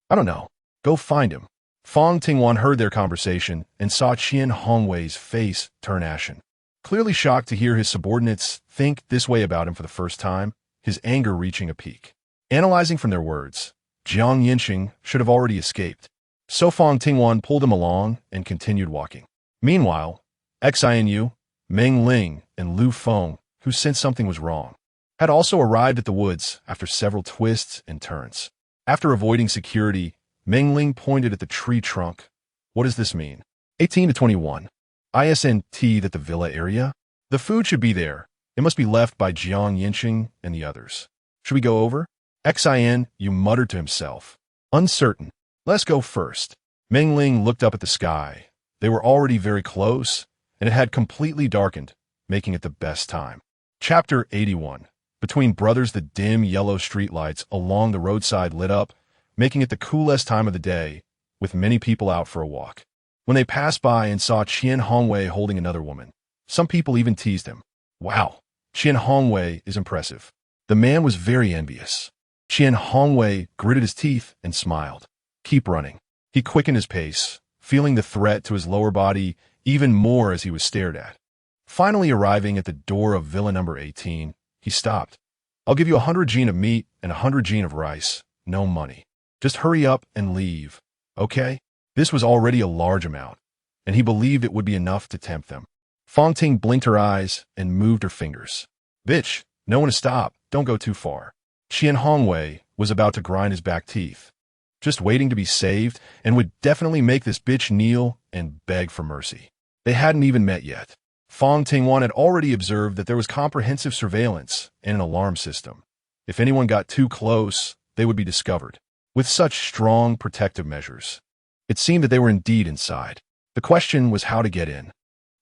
I don't know. Go find him. Fang Tingwan heard their conversation and saw Qian Hongwei's face turn ashen. Clearly shocked to hear his subordinates think this way about him for the first time, his anger reaching a peak. Analyzing from their words, Jiang Yancheng should have already escaped. So Fang Tingwan pulled him along and continued walking. Meanwhile, Xinu, Meng Ling, and Lu Feng, who sensed something was wrong, had also arrived at the woods after several twists and turns. After avoiding security, Meng Ling pointed at the tree trunk. What does this mean? 18 to 21. ISNT that the villa area? The food should be there. It must be left by Jiang Yancheng and the others. Should we go over? Xin, you muttered to himself. Uncertain. Let's go first. Meng Ling looked up at the sky. They were already very close, and it had completely darkened, making it the best time. Chapter 81. Between brothers, the dim yellow streetlights along the roadside lit up, making it the coolest time of the day, with many people out for a walk. When they passed by and saw Qian Hongwei holding another woman, some people even teased him. Wow, Qian Hongwei is impressive. The man was very envious. Qian Hongwei gritted his teeth and smiled. Keep running. He quickened his pace, feeling the threat to his lower body even more as he was stared at. Finally arriving at the door of villa number 18, he stopped. I'll give you 100 jin of meat and 100 jin of rice. No money. Just hurry up and leave. Okay? This was already a large amount, and he believed it would be enough to tempt them. Fang Ting blinked her eyes and moved her fingers. Bitch, no one to stop. Don't go too far. Qian Hongwei was about to grind his back teeth, just waiting to be saved, and would definitely make this bitch kneel and beg for mercy. They hadn't even met yet. Fang Tingwan had already observed that there was comprehensive surveillance and an alarm system. If anyone got too close, they would be discovered. With such strong protective measures, it seemed that they were indeed inside. The question was how to get in.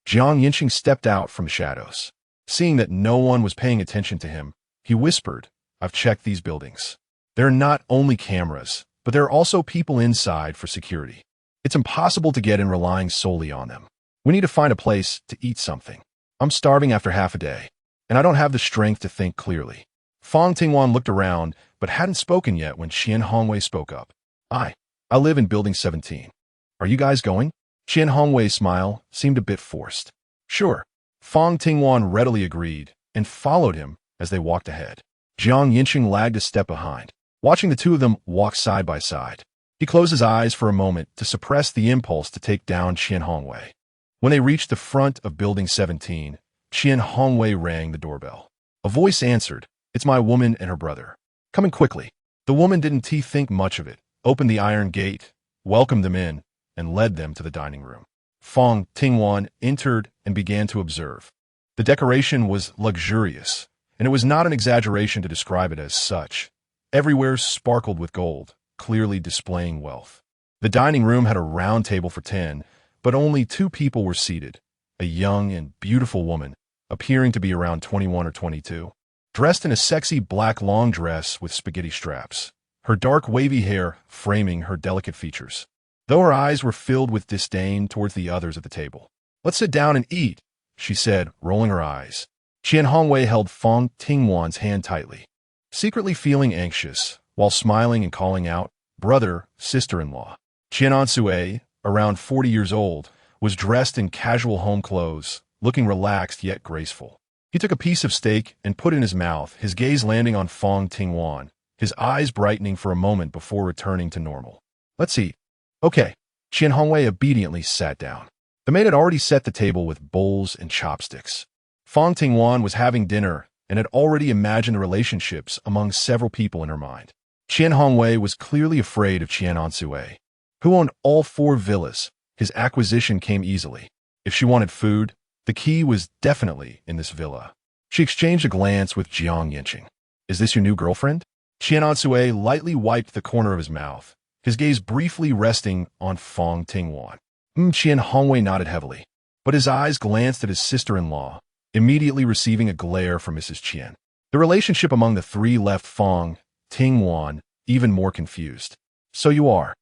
Jiang Yancheng stepped out from shadows. Seeing that no one was paying attention to him, he whispered, I've checked these buildings. There are not only cameras, but there are also people inside for security. It's impossible to get in relying solely on them. We need to find a place to eat something. I'm starving after half a day, and I don't have the strength to think clearly. Fang Tingwan looked around, but hadn't spoken yet when Qian Hongwei spoke up. I live in building 17. Are you guys going? Qian Hongwei's smile seemed a bit forced. Sure. Fang Tingwan readily agreed and followed him as they walked ahead. Jiang Yancheng lagged a step behind, watching the two of them walk side by side. He closed his eyes for a moment to suppress the impulse to take down Qian Hongwei. When they reached the front of building 17, Qian Hongwei rang the doorbell. A voice answered. It's my woman and her brother. Coming quickly. The woman didn't think much of it, opened the iron gate, welcomed them in, and led them to the dining room. Fang Tingwan entered and began to observe. The decoration was luxurious, and it was not an exaggeration to describe it as such. Everywhere sparkled with gold, clearly displaying wealth. The dining room had a round table for 10, but only 2 people were seated. A young and beautiful woman, appearing to be around 21 or 22, dressed in a sexy black long dress with spaghetti straps, her dark wavy hair framing her delicate features, though her eyes were filled with disdain towards the others at the table. "Let's sit down and eat," she said, rolling her eyes. Qian Hongwei held Fang Tingwan's hand tightly, secretly feeling anxious, while smiling and calling out, "Brother, sister-in-law." Qian Ansue, around 40 years old, was dressed in casual home clothes, looking relaxed yet graceful. He took a piece of steak and put it in his mouth, his gaze landing on Fang Tingwan, his eyes brightening for a moment before returning to normal. "Let's eat." "Okay." Qian Hongwei obediently sat down. The maid had already set the table with bowls and chopsticks. Fang Tingwan was having dinner and had already imagined the relationships among several people in her mind. Qian Hongwei was clearly afraid of Qian Ansue, who owned all 4 villas. His acquisition came easily. If she wanted food, the key was definitely in this villa. She exchanged a glance with Yancheng. "Is this your new girlfriend?" Qian Ansue lightly wiped the corner of his mouth, his gaze briefly resting on Fang Tingwan. Qian Hongwei nodded heavily, but his eyes glanced at his sister-in-law, immediately receiving a glare from Mrs. Qian. The relationship among the 3 left Fang Tingwan even more confused. "So you are."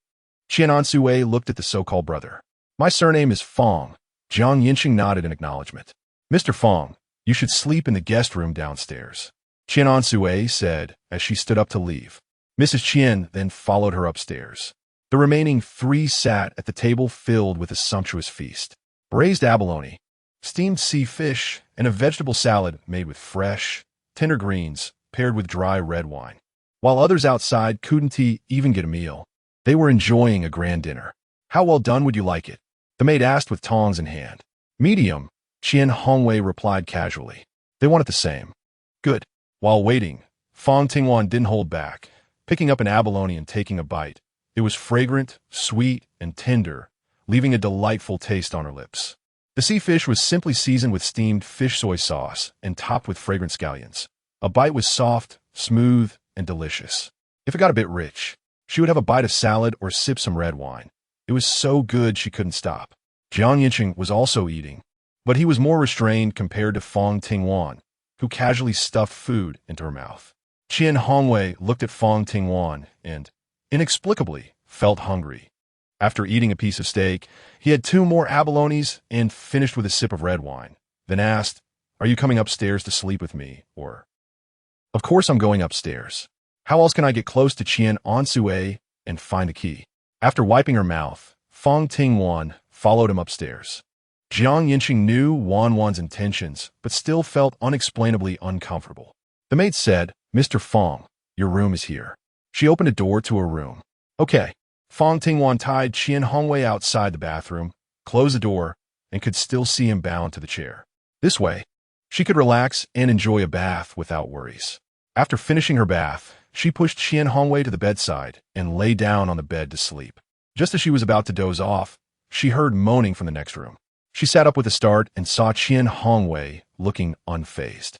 Qian Ansue looked at the so-called brother. "My surname is Fang." Jiang Yancheng nodded in acknowledgement. "Mr. Fang, you should sleep in the guest room downstairs," Qian Ansue said as she stood up to leave. Mrs. Qian then followed her upstairs. The remaining 3 sat at the table filled with a sumptuous feast. Braised abalone, steamed sea fish, and a vegetable salad made with fresh, tender greens paired with dry red wine. While others outside couldn't even get a meal, they were enjoying a grand dinner. "How well done would you like it?" the maid asked with tongs in hand. "Medium," Qian Hongwei replied casually. They wanted the same. "Good." While waiting, Fang Tingwan didn't hold back, picking up an abalone and taking a bite. It was fragrant, sweet, and tender, leaving a delightful taste on her lips. The sea fish was simply seasoned with steamed fish soy sauce and topped with fragrant scallions. A bite was soft, smooth, and delicious. If it got a bit rich, she would have a bite of salad or sip some red wine. It was so good she couldn't stop. Jiang Yancheng was also eating, but he was more restrained compared to Fang Tingwan, who casually stuffed food into her mouth. Qian Hongwei looked at Fang Tingwan and, inexplicably, felt hungry. After eating a piece of steak, he had 2 more abalones and finished with a sip of red wine, then asked, "Are you coming upstairs to sleep with me, or?" "Of course I'm going upstairs. How else can I get close to Qian Ansue and find a key?" After wiping her mouth, Fang Tingwan followed him upstairs. Jiang Yancheng knew Wan's intentions, but still felt unexplainably uncomfortable. The maid said, "Mr. Fang, your room is here." She opened a door to her room. "Okay." Fang Tingwan tied Qian Hongwei outside the bathroom, closed the door, and could still see him bound to the chair. This way, she could relax and enjoy a bath without worries. After finishing her bath, she pushed Qian Hongwei to the bedside and lay down on the bed to sleep. Just as she was about to doze off, she heard moaning from the next room. She sat up with a start and saw Qian Hongwei looking unfazed.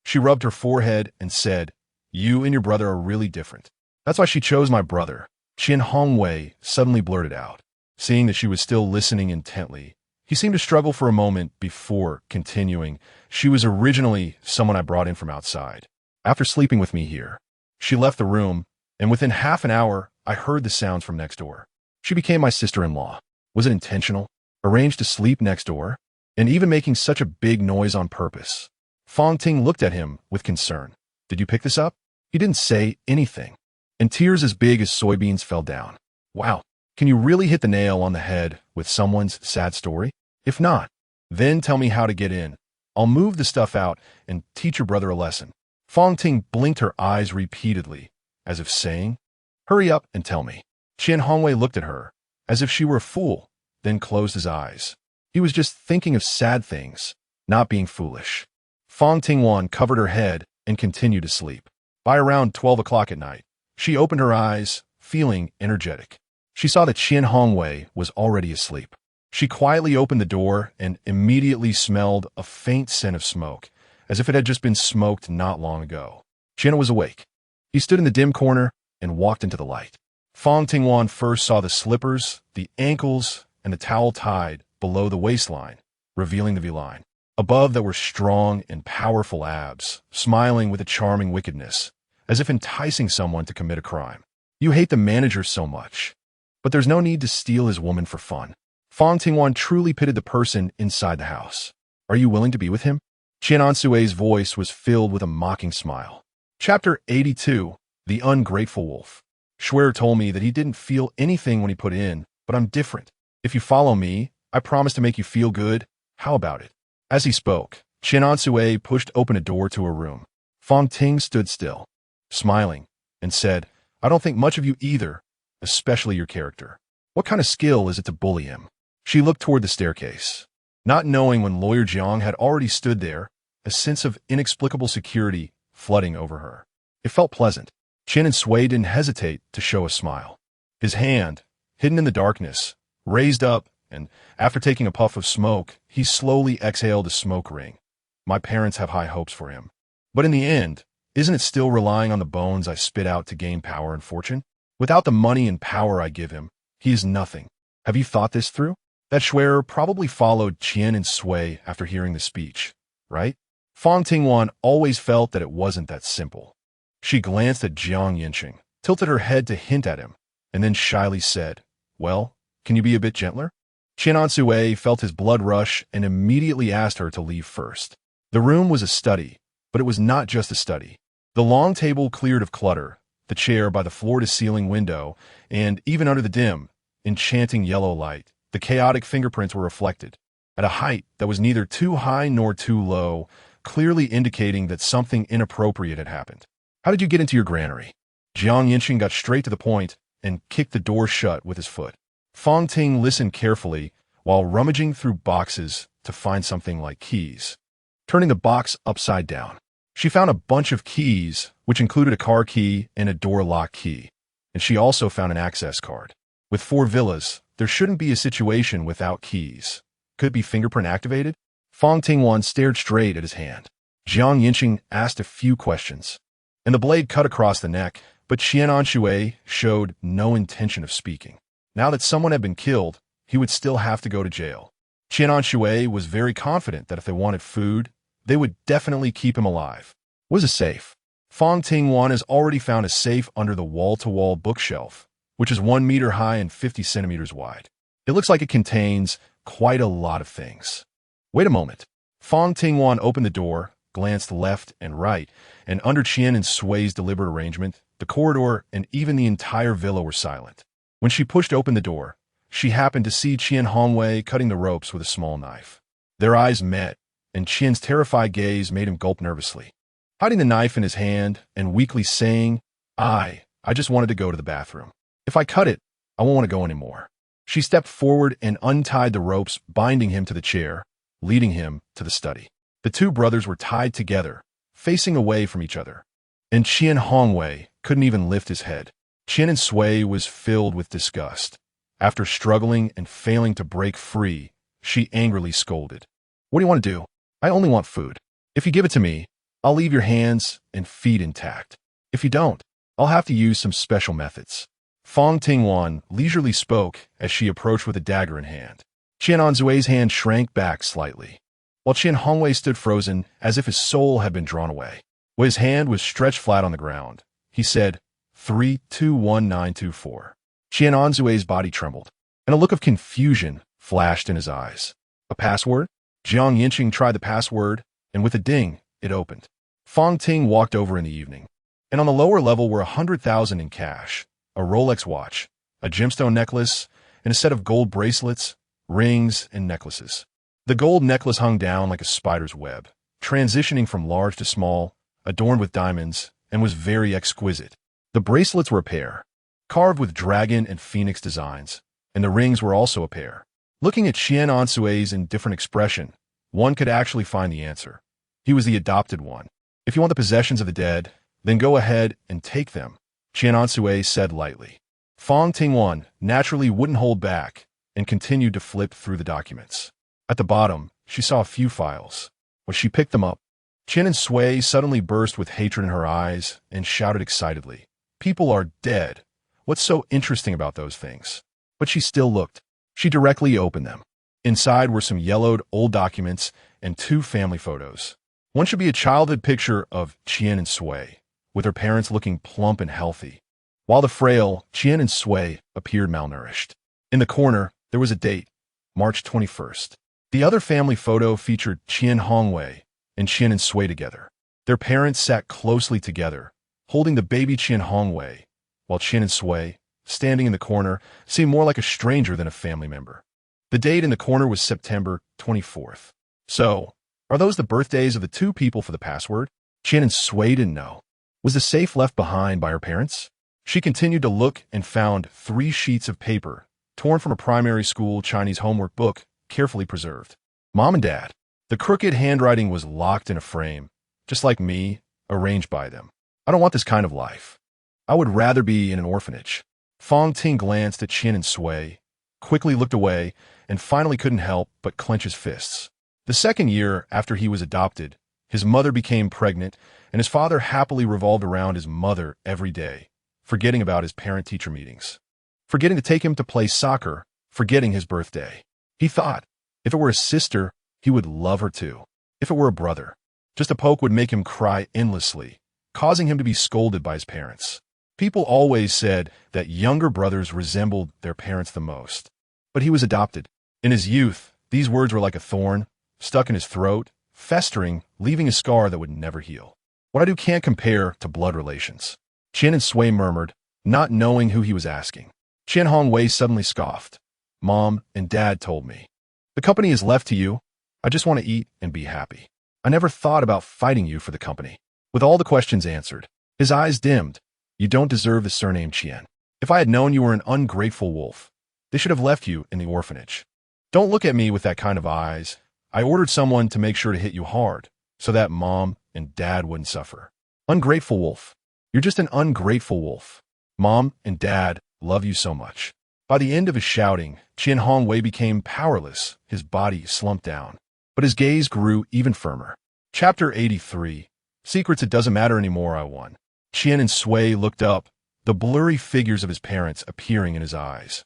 She rubbed her forehead and said, "You and your brother are really different." "That's why she chose my brother," Qian Hongwei suddenly blurted out. Seeing that she was still listening intently, he seemed to struggle for a moment before continuing, "She was originally someone I brought in from outside. After sleeping with me here, she left the room, and within half an hour, I heard the sounds from next door. She became my sister-in-law. Was it intentional? Arranged to sleep next door? And even making such a big noise on purpose?" Fang Ting looked at him with concern. "Did you pick this up?" He didn't say anything, and tears as big as soybeans fell down. "Wow, can you really hit the nail on the head with someone's sad story? If not, then tell me how to get in. I'll move the stuff out and teach your brother a lesson." Fang Ting blinked her eyes repeatedly, as if saying, "Hurry up and tell me." Qian Hongwei looked at her, as if she were a fool, then closed his eyes. He was just thinking of sad things, not being foolish. Fang Tingwan covered her head and continued to sleep. By around 12 o'clock at night, she opened her eyes, feeling energetic. She saw that Qian Hongwei was already asleep. She quietly opened the door and immediately smelled a faint scent of smoke, as if it had just been smoked not long ago. Qian was awake. He stood in the dim corner and walked into the light. Fang Tingwan first saw the slippers, the ankles, and the towel tied below the waistline, revealing the V-line. Above there were strong and powerful abs, smiling with a charming wickedness, as if enticing someone to commit a crime. You hate the manager so much, but there's no need to steal his woman for fun. Fang Tingwan truly pitied the person inside the house. Are you willing to be with him? Qian Ansui's voice was filled with a mocking smile. Chapter 82, The Ungrateful Wolf. Schwer told me that he didn't feel anything when he put in, but I'm different. If you follow me, I promise to make you feel good. How about it? As he spoke, Qian Ansui pushed open a door to her room. Fang Ting stood still, smiling, and said, I don't think much of you either, especially your character. What kind of skill is it to bully him? She looked toward the staircase. Not knowing when Lawyer Jiang had already stood there, a sense of inexplicable security flooding over her. It felt pleasant. Qian and Sui didn't hesitate to show a smile. His hand, hidden in the darkness, raised up, and after taking a puff of smoke, he slowly exhaled a smoke ring. My parents have high hopes for him. But in the end, isn't it still relying on the bones I spit out to gain power and fortune? Without the money and power I give him, he is nothing. Have you thought this through? That Schwer probably followed Qian and Sui after hearing the speech, right? Fang Tingwan always felt that it wasn't that simple. She glanced at Jiang Yancheng, tilted her head to hint at him, and then shyly said, Well, can you be a bit gentler? Qian Ansui felt his blood rush and immediately asked her to leave first. The room was a study, but it was not just a study. The long table cleared of clutter, the chair by the floor-to-ceiling window, and even under the dim, enchanting yellow light, the chaotic fingerprints were reflected, at a height that was neither too high nor too low, clearly indicating that something inappropriate had happened. How did you get into your granary? Jiang Yancheng got straight to the point and kicked the door shut with his foot. Fang Ting listened carefully while rummaging through boxes to find something like keys. Turning the box upside down, she found a bunch of keys, which included a car key and a door lock key, and she also found an access card. With 4 villas, there shouldn't be a situation without keys. Could it be fingerprint activated? Fang Tingwan stared straight at his hand. Jiang Yancheng asked a few questions, and the blade cut across the neck, but Qian Anshui showed no intention of speaking. Now that someone had been killed, he would still have to go to jail. Qian Anshui was very confident that if they wanted food, they would definitely keep him alive. Was a safe. Fang Tingwan has already found a safe under the wall-to-wall bookshelf, which is 1 meter high and 50 centimeters wide. It looks like it contains quite a lot of things. Wait a moment. Fang Tingwan opened the door, glanced left and right, and under Qian and Sui's deliberate arrangement, the corridor and even the entire villa were silent. When she pushed open the door, she happened to see Qian Hongwei cutting the ropes with a small knife. Their eyes met, and Qian's terrified gaze made him gulp nervously. Hiding the knife in his hand and weakly saying, I just wanted to go to the bathroom. If I cut it, I won't want to go anymore. She stepped forward and untied the ropes, binding him to the chair, leading him to the study. The 2 brothers were tied together, facing away from each other, and Qian Hongwei couldn't even lift his head. Qian and Sui was filled with disgust. After struggling and failing to break free, she angrily scolded. What do you want to do? I only want food. If you give it to me, I'll leave your hands and feet intact. If you don't, I'll have to use some special methods. Fang Tingwan leisurely spoke as she approached with a dagger in hand. Qian Anzui's hand shrank back slightly, while Qian Hongwei stood frozen as if his soul had been drawn away. When his hand was stretched flat on the ground, he said, 321924. Qian Anzui's body trembled, and a look of confusion flashed in his eyes. A password? Jiang Yancheng tried the password, and with a ding, it opened. Fang Ting walked over in the evening, and on the lower level were 100,000 in cash, a Rolex watch, a gemstone necklace, and a set of gold bracelets, rings, and necklaces. The gold necklace hung down like a spider's web, transitioning from large to small, adorned with diamonds, and was very exquisite. The bracelets were a pair, carved with dragon and phoenix designs, and the rings were also a pair. Looking at Qian Ansui's indifferent expression, one could actually find the answer. He was the adopted one. If you want the possessions of the dead, then go ahead and take them, Qian Ansui said lightly. Fang Tingwan naturally wouldn't hold back and continued to flip through the documents. At the bottom, she saw a few files. When she picked them up, Qian and Sui suddenly burst with hatred in her eyes and shouted excitedly, People are dead. What's so interesting about those things? But she still looked. She directly opened them. Inside were some yellowed old documents and 2 family photos. One should be a childhood picture of Qian and Sui, with her parents looking plump and healthy, while the frail Qian and Sui appeared malnourished. In the corner, there was a date, March 21st. The other family photo featured Qian Hongwei and Qian and Sui together. Their parents sat closely together, holding the baby Qian Hongwei, while Qian and Sui, standing in the corner, seemed more like a stranger than a family member. The date in the corner was September 24th. So, are those the birthdays of the 2 people for the password? Qian and Sui didn't know. Was the safe left behind by her parents? She continued to look and found 3 sheets of paper, torn from a primary school Chinese homework book, carefully preserved. Mom and Dad. The crooked handwriting was locked in a frame, just like me, arranged by them. I don't want this kind of life. I would rather be in an orphanage. Fang Tingwan glanced at Qian and Sui, quickly looked away, and finally couldn't help but clench his fists. The second year after he was adopted, his mother became pregnant, and his father happily revolved around his mother every day, forgetting about his parent-teacher meetings, forgetting to take him to play soccer, forgetting his birthday. He thought, if it were a sister, he would love her too. If it were a brother, just a poke would make him cry endlessly, causing him to be scolded by his parents. People always said that younger brothers resembled their parents the most. But he was adopted. In his youth, these words were like a thorn, stuck in his throat, festering, leaving a scar that would never heal. What I do can't compare to blood relations. Qian and Sui murmured, not knowing who he was asking. Qian Hongwei suddenly scoffed. Mom and Dad told me. The company is left to you. I just want to eat and be happy. I never thought about fighting you for the company. With all the questions answered, his eyes dimmed. You don't deserve the surname Qian. If I had known you were an ungrateful wolf, they should have left you in the orphanage. Don't look at me with that kind of eyes. I ordered someone to make sure to hit you hard, so that Mom and Dad wouldn't suffer. Ungrateful wolf. You're just an ungrateful wolf. Mom and Dad love you so much. By the end of his shouting, Qian Hongwei became powerless. His body slumped down, but his gaze grew even firmer. Chapter 83. Secrets It Doesn't Matter Anymore, I Won. Qian and Sui looked up, the blurry figures of his parents appearing in his eyes.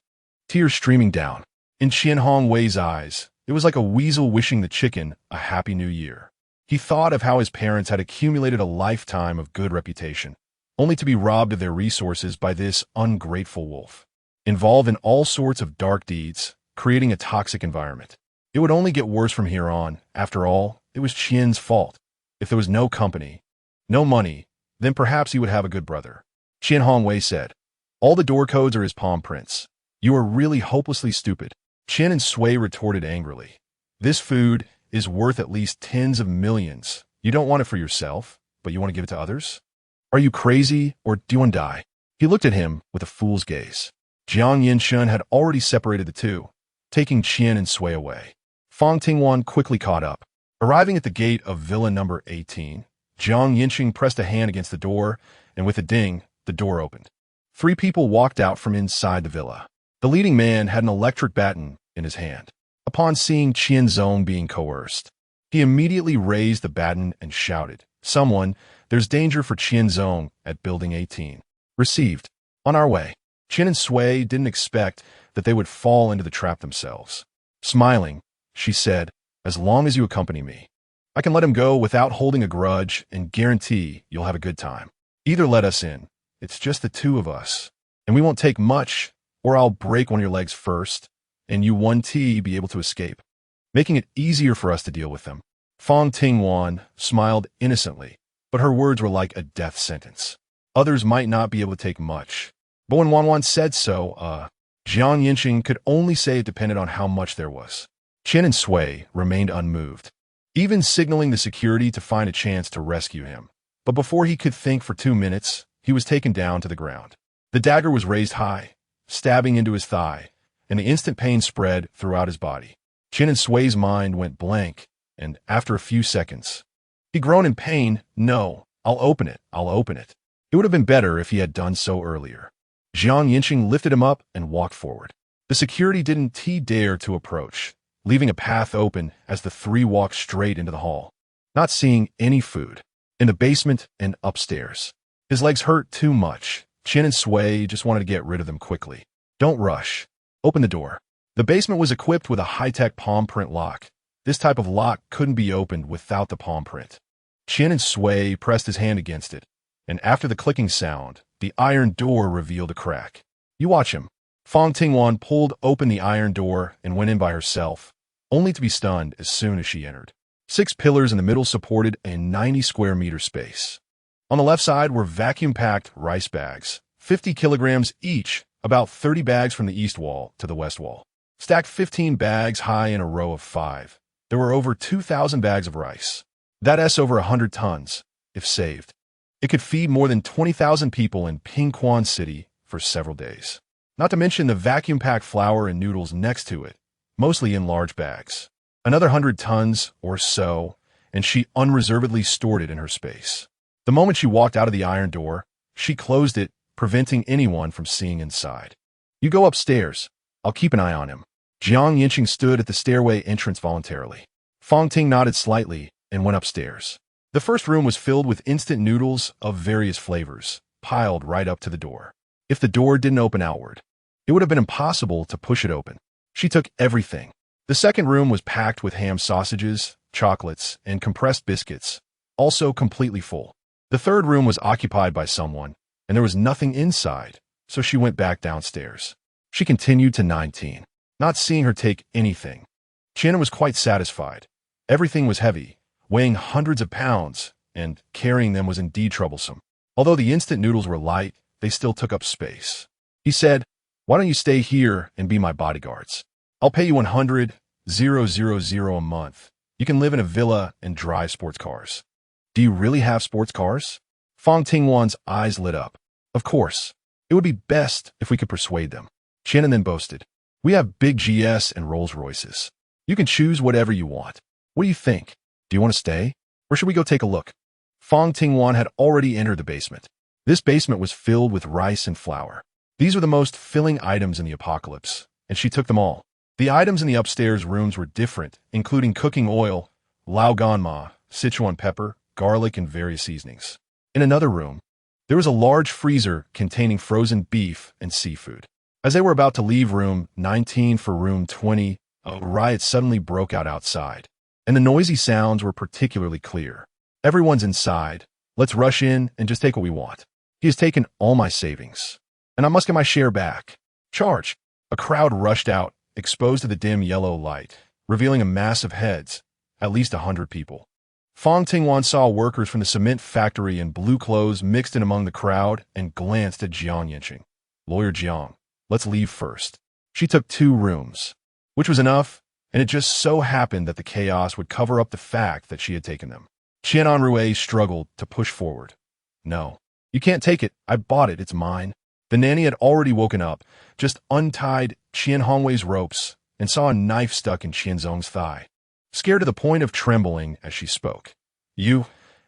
Tears streaming down. In Qian Hongwei's eyes, it was like a weasel wishing the chicken a happy new year. He thought of how his parents had accumulated a lifetime of good reputation, only to be robbed of their resources by this ungrateful wolf, involved in all sorts of dark deeds, creating a toxic environment. It would only get worse from here on. After all, it was Qian's fault. If there was no company, no money, then perhaps he would have a good brother. Qian Hongwei said, all the door codes are his palm prints. You are really hopelessly stupid. Qian and Sui retorted angrily. This food is worth at least tens of millions. You don't want it for yourself, but you want to give it to others? Are you crazy, or do you want to die? He looked at him with a fool's gaze. Jiang Yancheng had already separated the two, taking Qian and Sui away. Fang Tingwan quickly caught up. Arriving at the gate of villa number 18, Jiang Yancheng pressed a hand against the door, and with a ding, the door opened. 3 people walked out from inside the villa. The leading man had an electric baton in his hand. Upon seeing Qian Zong being coerced, he immediately raised the baton and shouted, Someone, there's danger for Qian Zong at building 18. Received. On our way. Qian and Sui didn't expect that they would fall into the trap themselves. Smiling, she said, as long as you accompany me, I can let him go without holding a grudge and guarantee you'll have a good time. Either let us in. It's just the 2 of us, and we won't take much, or I'll break one of your legs first, and you 1T be able to escape, making it easier for us to deal with them. Fang Tingwan smiled innocently, but her words were like a death sentence. Others might not be able to take much, but when Wanwan said so, Jiang Yancheng could only say it depended on how much there was. Qian and Sui remained unmoved, even signaling the security to find a chance to rescue him. But before he could think for 2 minutes, he was taken down to the ground. The dagger was raised high, stabbing into his thigh, and the instant pain spread throughout his body. Qian and Sui's mind went blank, and after a few seconds, he groaned in pain. No, I'll open it. It would have been better if he had done so earlier. Jiang Yancheng lifted him up and walked forward. The security didn't dare to approach, leaving a path open as the 3 walked straight into the hall, not seeing any food. In the basement and upstairs, his legs hurt too much. Qian and Sui just wanted to get rid of them quickly. Don't rush. Open the door. The basement was equipped with a high-tech palm print lock. This type of lock couldn't be opened without the palm print. Qian and Sui pressed his hand against it, and after the clicking sound, the iron door revealed a crack. You watch him. Fang Tingwan pulled open the iron door and went in by herself, only to be stunned as soon as she entered. 6 pillars in the middle supported a 90 square meter space. On the left side were vacuum-packed rice bags, 50 kilograms each, about 30 bags from the east wall to the west wall. Stacked 15 bags high in a row of 5. There were over 2,000 bags of rice. That's over 100 tons, if saved. It could feed more than 20,000 people in Pingquan City for several days. Not to mention the vacuum-packed flour and noodles next to it, mostly in large bags. Another 100 tons or so, and she unreservedly stored it in her space. The moment she walked out of the iron door, she closed it, preventing anyone from seeing inside. You go upstairs. I'll keep an eye on him. Yancheng stood at the stairway entrance voluntarily. Fang Ting nodded slightly and went upstairs. The first room was filled with instant noodles of various flavors, piled right up to the door. If the door didn't open outward, it would have been impossible to push it open. She took everything. The second room was packed with ham sausages, chocolates, and compressed biscuits, also completely full. The third room was occupied by someone, and there was nothing inside, so she went back downstairs. She continued to 19, not seeing her take anything. Qian was quite satisfied. Everything was heavy, weighing hundreds of pounds, and carrying them was indeed troublesome. Although the instant noodles were light, they still took up space. He said, "Why don't you stay here and be my bodyguards? I'll pay you 100,000 a month. You can live in a villa and drive sports cars." "Do you really have sports cars?" Fang Tingwan's eyes lit up. "Of course. It would be best if we could persuade them." Qian then boasted, "We have big GS and Rolls Royces. You can choose whatever you want. What do you think? Do you want to stay? Or should we go take a look?" Fang Tingwan had already entered the basement. This basement was filled with rice and flour. These were the most filling items in the apocalypse, and she took them all. The items in the upstairs rooms were different, including cooking oil, lao ganma, Sichuan pepper, garlic, and various seasonings. In another room, there was a large freezer containing frozen beef and seafood. As they were about to leave room 19 for room 20, a riot suddenly broke out outside, and the noisy sounds were particularly clear. "Everyone's inside. Let's rush in and just take what we want. He has taken all my savings, and I must get my share back. Charge!" A crowd rushed out, exposed to the dim yellow light, revealing a mass of heads, at least 100 people. Fang Tingwan saw workers from the cement factory in blue clothes mixed in among the crowd and glanced at Yancheng. "Lawyer Jiang, let's leave first." She took 2 rooms, which was enough, and it just so happened that the chaos would cover up the fact that she had taken them. Qian Anrui struggled to push forward. "No, you can't take it. I bought it. It's mine." The nanny had already woken up, just untied Qian Hongwei's ropes, and saw a knife stuck in Qianzong's thigh. Scared to the point of trembling as she spoke. You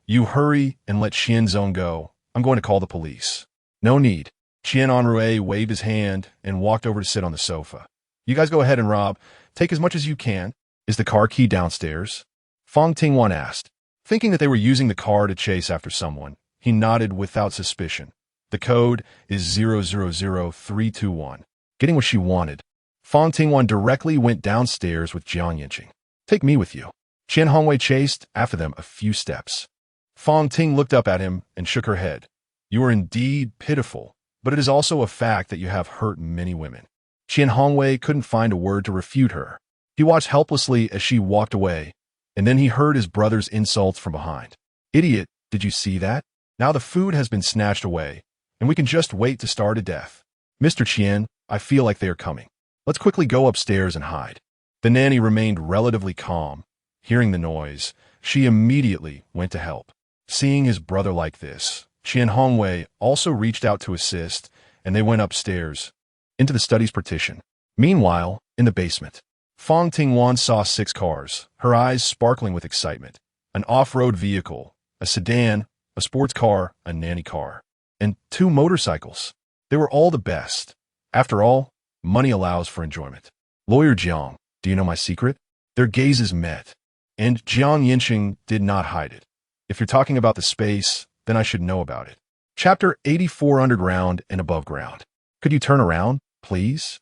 hurry and let Qianzong go. I'm going to call the police." "No need." Qian Anrui waved his hand and walked over to sit on the sofa. "You guys go ahead and rob. Take as much as you can." "Is the car key downstairs?" Fang Tingwan asked. Thinking that they were using the car to chase after someone, he nodded without suspicion. "The code is 000321. Getting what she wanted. Fang Tingwan directly went downstairs with Yancheng. "Take me with you." Qian Hongwei chased after them a few steps. Fang Ting looked up at him and shook her head. "You are indeed pitiful, but it is also a fact that you have hurt many women." Qian Hongwei couldn't find a word to refute her. He watched helplessly as she walked away, and then he heard his brother's insults from behind. "Idiot, did you see that? Now the food has been snatched away, and we can just wait to starve to death. Mr. Qian, I feel like they are coming. Let's quickly go upstairs and hide." The nanny remained relatively calm. Hearing the noise, she immediately went to help. Seeing his brother like this, Qian Hongwei also reached out to assist, and they went upstairs, into the study's partition. Meanwhile, in the basement, Fang Tingwan saw 6 cars, her eyes sparkling with excitement. An off-road vehicle, a sedan, a sports car, a nanny car, and 2 motorcycles. They were all the best. After all, money allows for enjoyment. "Lawyer Jiang, do you know my secret?" Their gazes met, and Yancheng did not hide it. "If you're talking about the space, then I should know about it. Chapter 84 Underground and Above Ground. Could you turn around, please?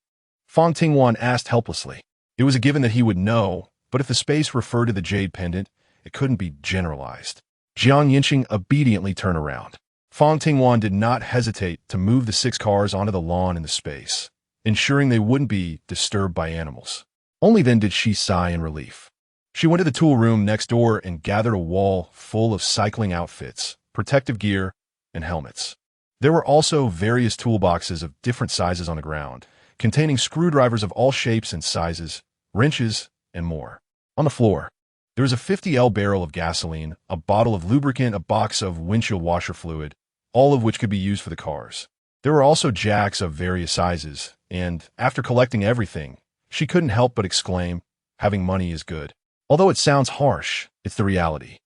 Fang Tingwan asked helplessly. It was a given that he would know, but if the space referred to the jade pendant, it couldn't be generalized. Yancheng obediently turned around. Fang Tingwan did not hesitate to move the 6 cars onto the lawn in the space, ensuring they wouldn't be disturbed by animals. Only then did she sigh in relief. She went to the tool room next door and gathered a wall full of cycling outfits, protective gear, and helmets. There were also various toolboxes of different sizes on the ground, containing screwdrivers of all shapes and sizes, wrenches, and more. On the floor, there was a 50L barrel of gasoline, a bottle of lubricant, a box of windshield washer fluid, all of which could be used for the cars. There were also jacks of various sizes, and after collecting everything, she couldn't help but exclaim, having money is good. Although it sounds harsh, it's the reality.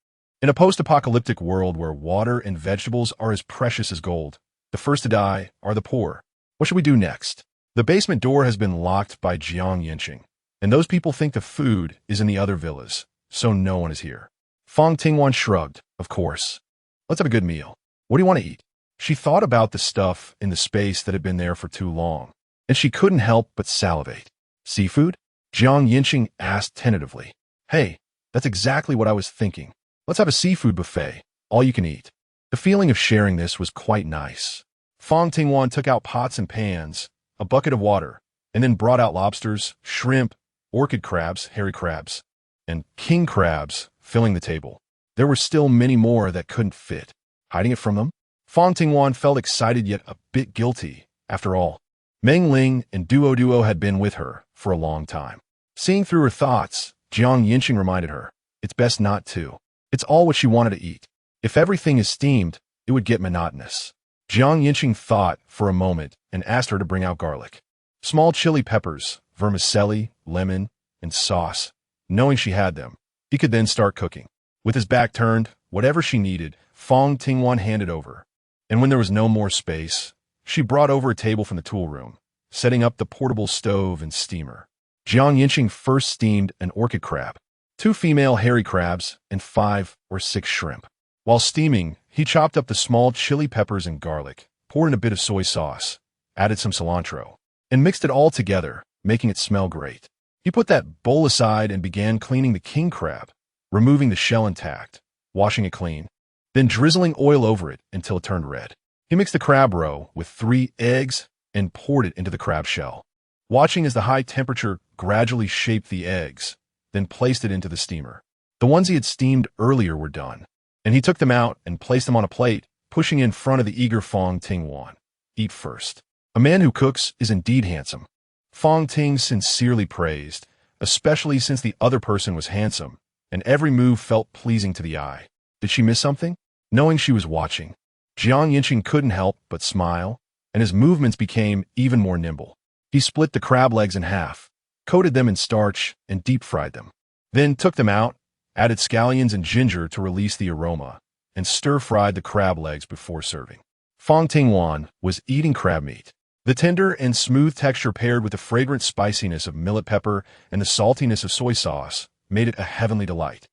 In a post-apocalyptic world where water and vegetables are as precious as gold, the first to die are the poor. What should we do next? The basement door has been locked by Yancheng, and those people think the food is in the other villas, so no one is here. Fang Tingwan shrugged, of course. Let's have a good meal. What do you want to eat? She thought about the stuff in the space that had been there for too long, and she couldn't help but salivate. Seafood? Yancheng asked tentatively. Hey, that's exactly what I was thinking. Let's have a seafood buffet, all you can eat. The feeling of sharing this was quite nice. Fang Tingwan took out pots and pans, a bucket of water, and then brought out lobsters, shrimp, orchid crabs, hairy crabs, and king crabs, filling the table. There were still many more that couldn't fit. Hiding it from them? Fang Tingwan felt excited yet a bit guilty. After all, Meng Ling and Duo had been with her for a long time. Seeing through her thoughts, Yancheng reminded her, it's best not to. It's all what she wanted to eat. If everything is steamed, it would get monotonous. Yancheng thought for a moment and asked her to bring out garlic, small chili peppers, vermicelli, lemon, and sauce. Knowing she had them, he could then start cooking. With his back turned, whatever she needed, Fang Tingwan handed over. And when there was no more space, she brought over a table from the tool room, setting up the portable stove and steamer. Yancheng first steamed an orchid crab, 2 female hairy crabs, and 5 or 6 shrimp. While steaming, he chopped up the small chili peppers and garlic, poured in a bit of soy sauce, added some cilantro, and mixed it all together, making it smell great. He put that bowl aside and began cleaning the king crab, removing the shell intact, washing it clean, then drizzling oil over it until it turned red. He mixed the crab roe with 3 eggs and poured it into the crab shell, watching as the high temperature gradually shaped the eggs, then placed it into the steamer. The ones he had steamed earlier were done, and he took them out and placed them on a plate, pushing in front of the eager Fang Tingwan. Eat first. A man who cooks is indeed handsome. Fang Ting sincerely praised, especially since the other person was handsome, and every move felt pleasing to the eye. Did she miss something? Knowing she was watching, Yancheng couldn't help but smile, and his movements became even more nimble. He split the crab legs in half, coated them in starch, and deep-fried them. Then took them out, added scallions and ginger to release the aroma, and stir-fried the crab legs before serving. Fang Tingwan was eating crab meat. The tender and smooth texture paired with the fragrant spiciness of millet pepper and the saltiness of soy sauce made it a heavenly delight.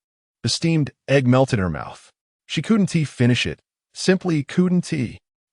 The steamed egg melted in her mouth. She couldn't finish it. Simply couldn't.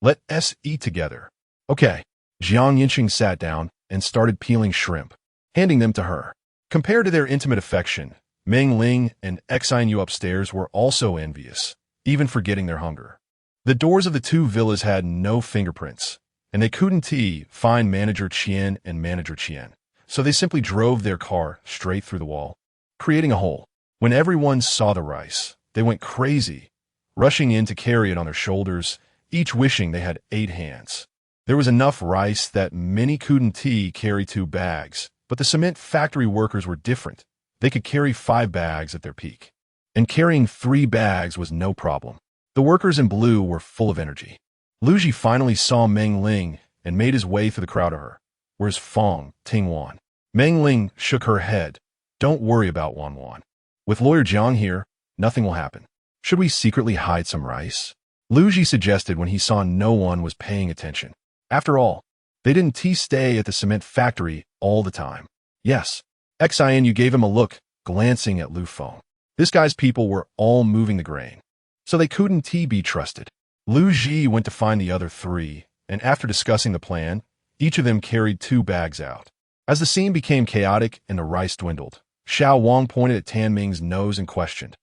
Let us eat together. Okay. Yancheng sat down and started peeling shrimp, handing them to her. Compared to their intimate affection, Meng Ling and Xianyu upstairs were also envious, even forgetting their hunger. The doors of the 2 villas had no fingerprints, and they couldn't find Manager Qian and Manager Qian, so they simply drove their car straight through the wall, creating a hole. When everyone saw the rice, they went crazy, rushing in to carry it on their shoulders, each wishing they had 8 hands. There was enough rice that many couldn't carry 2 bags, but the cement factory workers were different. They could carry 5 bags at their peak, and carrying 3 bags was no problem. The workers in blue were full of energy. Luji finally saw Meng Ling and made his way through the crowd to her. Where's Fang Tingwan? Meng Ling shook her head. Don't worry about Wan. With Lawyer Jiang here, nothing will happen. Should we secretly hide some rice? Luji suggested when he saw no one was paying attention. After all, they didn't stay at the cement factory all the time. Yes. Xianyu gave him a look, glancing at Lu Feng. This guy's people were all moving the grain, so they couldn't be trusted. Lu Ji went to find the other three, and after discussing the plan, each of them carried 2 bags out. As the scene became chaotic and the rice dwindled, Xiao Wang pointed at Tan Ming's nose and questioned,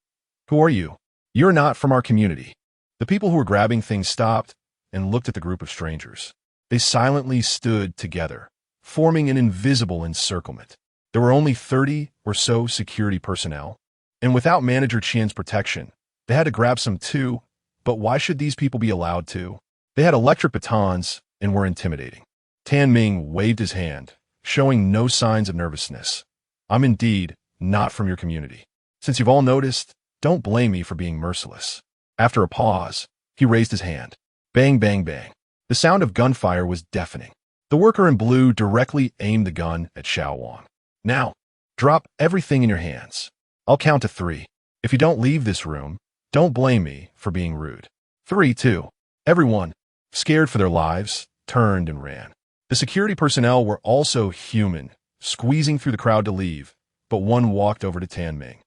"Who are you? You're not from our community." The people who were grabbing things stopped and looked at the group of strangers. They silently stood together, forming an invisible encirclement. There were only 30 or so security personnel, and without Manager Qian's protection, they had to grab some too. But why should these people be allowed to? They had electric batons and were intimidating. Tan Ming waved his hand, showing no signs of nervousness. "I'm indeed not from your community. Since you've all noticed, don't blame me for being merciless." After a pause, he raised his hand. Bang, bang, bang. The sound of gunfire was deafening. The worker in blue directly aimed the gun at Xiao Wang. "Now, drop everything in your hands. I'll count to 3. If you don't leave this room, don't blame me for being rude." 3, 2. Everyone, scared for their lives, turned and ran. The security personnel were also human, squeezing through the crowd to leave, but one walked over to Tan Ming.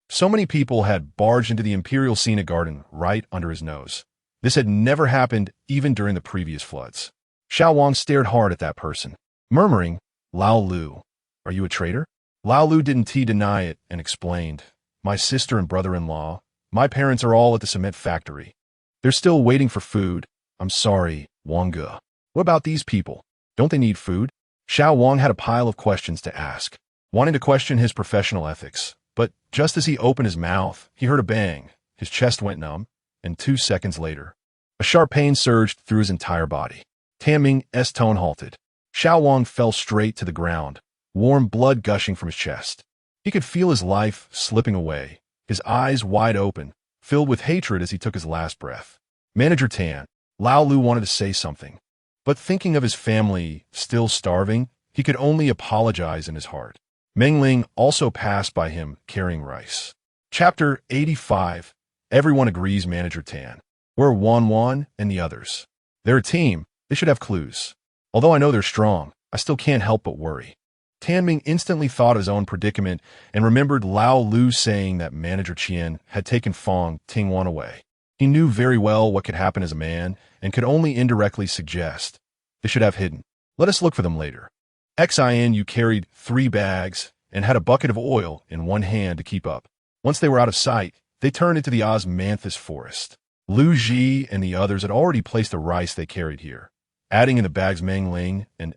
So many people had barged into the Imperial Scenic Garden right under his nose. This had never happened even during the previous floods. Xiao Wang stared hard at that person, murmuring, "Lao Lu, are you a traitor?" Lao Lu didn't deny it and explained, "My sister and brother-in-law, my parents are all at the cement factory. They're still waiting for food. I'm sorry, Wang Ge." "What about these people? Don't they need food?" Xiao Wang had a pile of questions to ask, wanting to question his professional ethics. But just as he opened his mouth, he heard a bang. His chest went numb, and 2 seconds later, a sharp pain surged through his entire body. Tan Ming's tone halted. Xiao Wang fell straight to the ground, warm blood gushing from his chest. He could feel his life slipping away, his eyes wide open, filled with hatred as he took his last breath. Manager Tan, Lao Lu wanted to say something, but thinking of his family still starving, he could only apologize in his heart. Meng Ling also passed by him carrying rice. Chapter 85. Everyone agrees Manager Tan. We're Wan Wan and the others. They're a team. They should have clues. Although I know they're strong, I still can't help but worry. Tan Ming instantly thought of his own predicament and remembered Lao Lu saying that Manager Qian had taken Fang Tingwan away. He knew very well what could happen as a man and could only indirectly suggest they should have hidden. Let us look for them later. You carried 3 bags and had a bucket of oil in one hand to keep up. Once they were out of sight, they turned into the osmanthus forest. Lu Ji and the others had already placed the rice they carried here. Adding in the bags Meng Ling and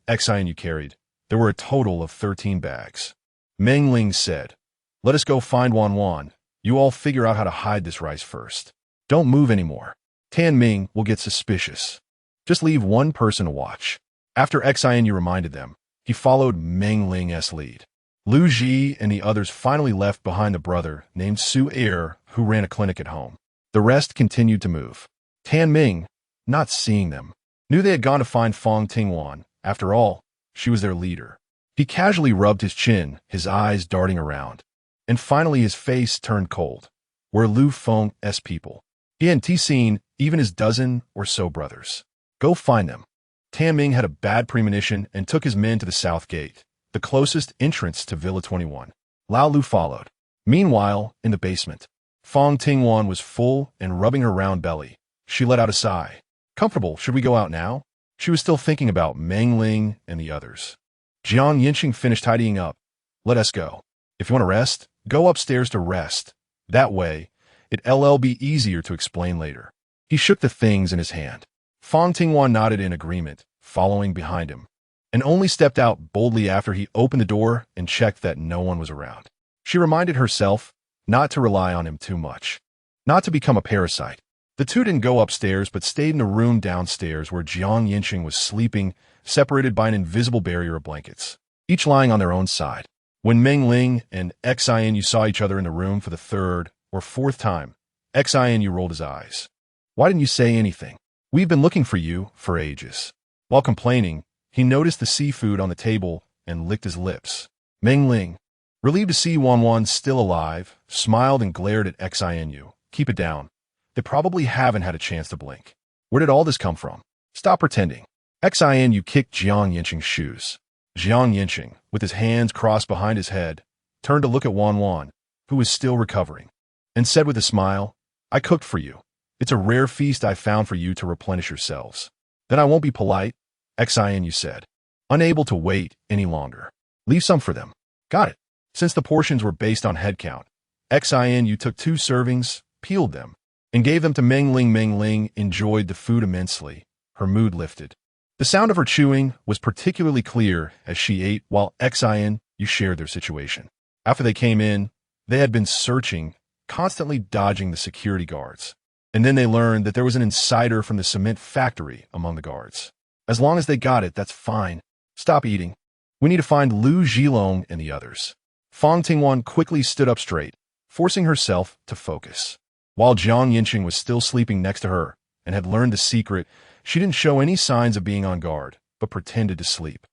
you carried, there were a total of 13 bags. Meng Ling said, "Let us go find Wan Wan. You all figure out how to hide this rice first. Don't move anymore. Tan Ming will get suspicious. Just leave one person to watch." After you reminded them, he followed Meng Ling's lead. Lu Ji and the others finally left behind the brother named Su Er, who ran a clinic at home. The rest continued to move. Tan Ming, not seeing them, knew they had gone to find Fang Tingwan. After all, she was their leader. He casually rubbed his chin, his eyes darting around. And finally his face turned cold. Were Lu Feng's people. He hadn't seen even his dozen or so brothers. Go find them. Tan Ming had a bad premonition and took his men to the south gate, the closest entrance to Villa 21. Lao Lu followed. Meanwhile, in the basement, Fang Tingwan was full and rubbing her round belly. She let out a sigh. "Comfortable, should we go out now?" She was still thinking about Meng Ling and the others. Yancheng finished tidying up. "Let us go. If you want to rest, go upstairs to rest. That way, it'll be easier to explain later." He shook the things in his hand. Fang Tingwan nodded in agreement, following behind him, and only stepped out boldly after he opened the door and checked that no one was around. She reminded herself not to rely on him too much, not to become a parasite. The two didn't go upstairs but stayed in a room downstairs where Yancheng was sleeping, separated by an invisible barrier of blankets, each lying on their own side. When Meng Ling and you saw each other in the room for the 3rd or 4th time, you rolled his eyes. "Why didn't you say anything? We've been looking for you for ages." While complaining, he noticed the seafood on the table and licked his lips. Meng Ling, relieved to see Wan Wan still alive, smiled and glared at you. "Keep it down. They probably haven't had a chance to blink. Where did all this come from? Stop pretending." You kicked Yancheng's shoes. Yancheng, with his hands crossed behind his head, turned to look at Wan Wan, who was still recovering, and said with a smile, "I cooked for you. It's a rare feast I found for you to replenish yourselves. Then I won't be polite, Xin said, unable to wait any longer. Leave some for them. Got it. Since the portions were based on head count, Xin took 2 servings, peeled them, and gave them to Meng Ling. Meng Ling enjoyed the food immensely. Her mood lifted. The sound of her chewing was particularly clear as she ate while Xin shared their situation. After they came in, they had been searching, constantly dodging the security guards. And then they learned that there was an insider from the cement factory among the guards. As long as they got it, that's fine. Stop eating. We need to find Lu Zhilong and the others. Fang Tingwan quickly stood up straight, forcing herself to focus. While Yancheng was still sleeping next to her and had learned the secret, she didn't show any signs of being on guard, but pretended to sleep.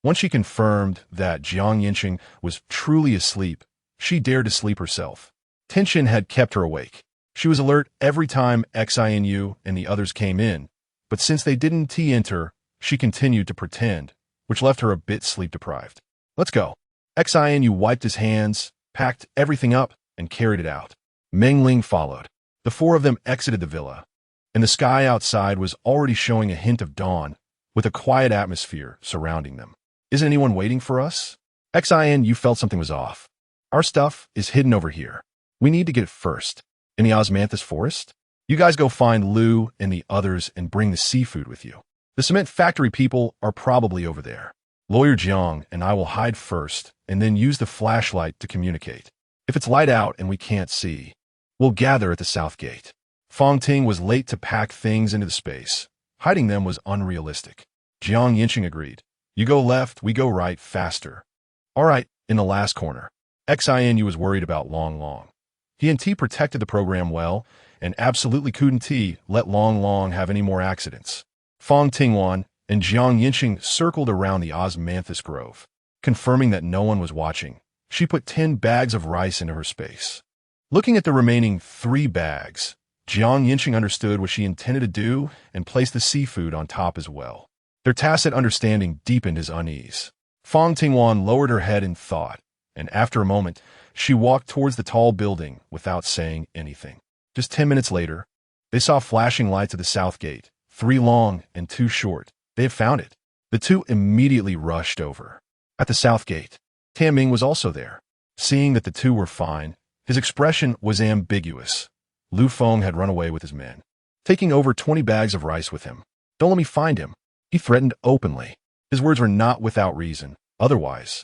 Once she confirmed that Yancheng was truly asleep, she dared to sleep herself. Tension had kept her awake. She was alert every time Xinu and the others came in, but since they didn't enter, she continued to pretend, which left her a bit sleep-deprived. Let's go. Xinu wiped his hands, packed everything up, and carried it out. Meng Ling followed. The 4 of them exited the villa, and the sky outside was already showing a hint of dawn, with a quiet atmosphere surrounding them. Isn't anyone waiting for us? Xinu felt something was off. Our stuff is hidden over here. We need to get it first. In the osmanthus forest? You guys go find Lu and the others and bring the seafood with you. The cement factory people are probably over there. Lawyer Jiang and I will hide first and then use the flashlight to communicate. If it's light out and we can't see, we'll gather at the south gate. Fang Ting was late to pack things into the space. Hiding them was unrealistic. Yancheng agreed. You go left, we go right, faster. All right, in the last corner. Xinu was worried about Long. He protected the program well, and absolutely couldn't let Long have any more accidents. Fang Tingwan and Yancheng circled around the osmanthus grove. Confirming that no one was watching, she put 10 bags of rice into her space. Looking at the remaining 3 bags, Yancheng understood what she intended to do and placed the seafood on top as well. Their tacit understanding deepened his unease. Fang Tingwan lowered her head in thought, and after a moment, she walked towards the tall building without saying anything. Just 10 minutes later, they saw flashing lights at the south gate, 3 long and 2 short. They had found it. The 2 immediately rushed over. At the south gate, Ming was also there. Seeing that the 2 were fine, his expression was ambiguous. Lu Feng had run away with his men, taking over 20 bags of rice with him. Don't let me find him, he threatened openly. His words were not without reason. Otherwise,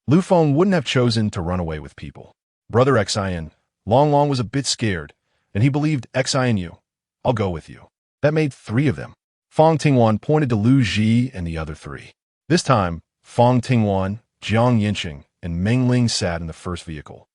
Lu Feng wouldn't have chosen to run away with people. Brother Xin, Long was a bit scared, and he believed Xinu. I'll go with you. That made 3 of them. Fang Tingwan pointed to Lu Ji and the other 3. This time, Fang Tingwan, Yancheng, and Meng Ling sat in the first vehicle,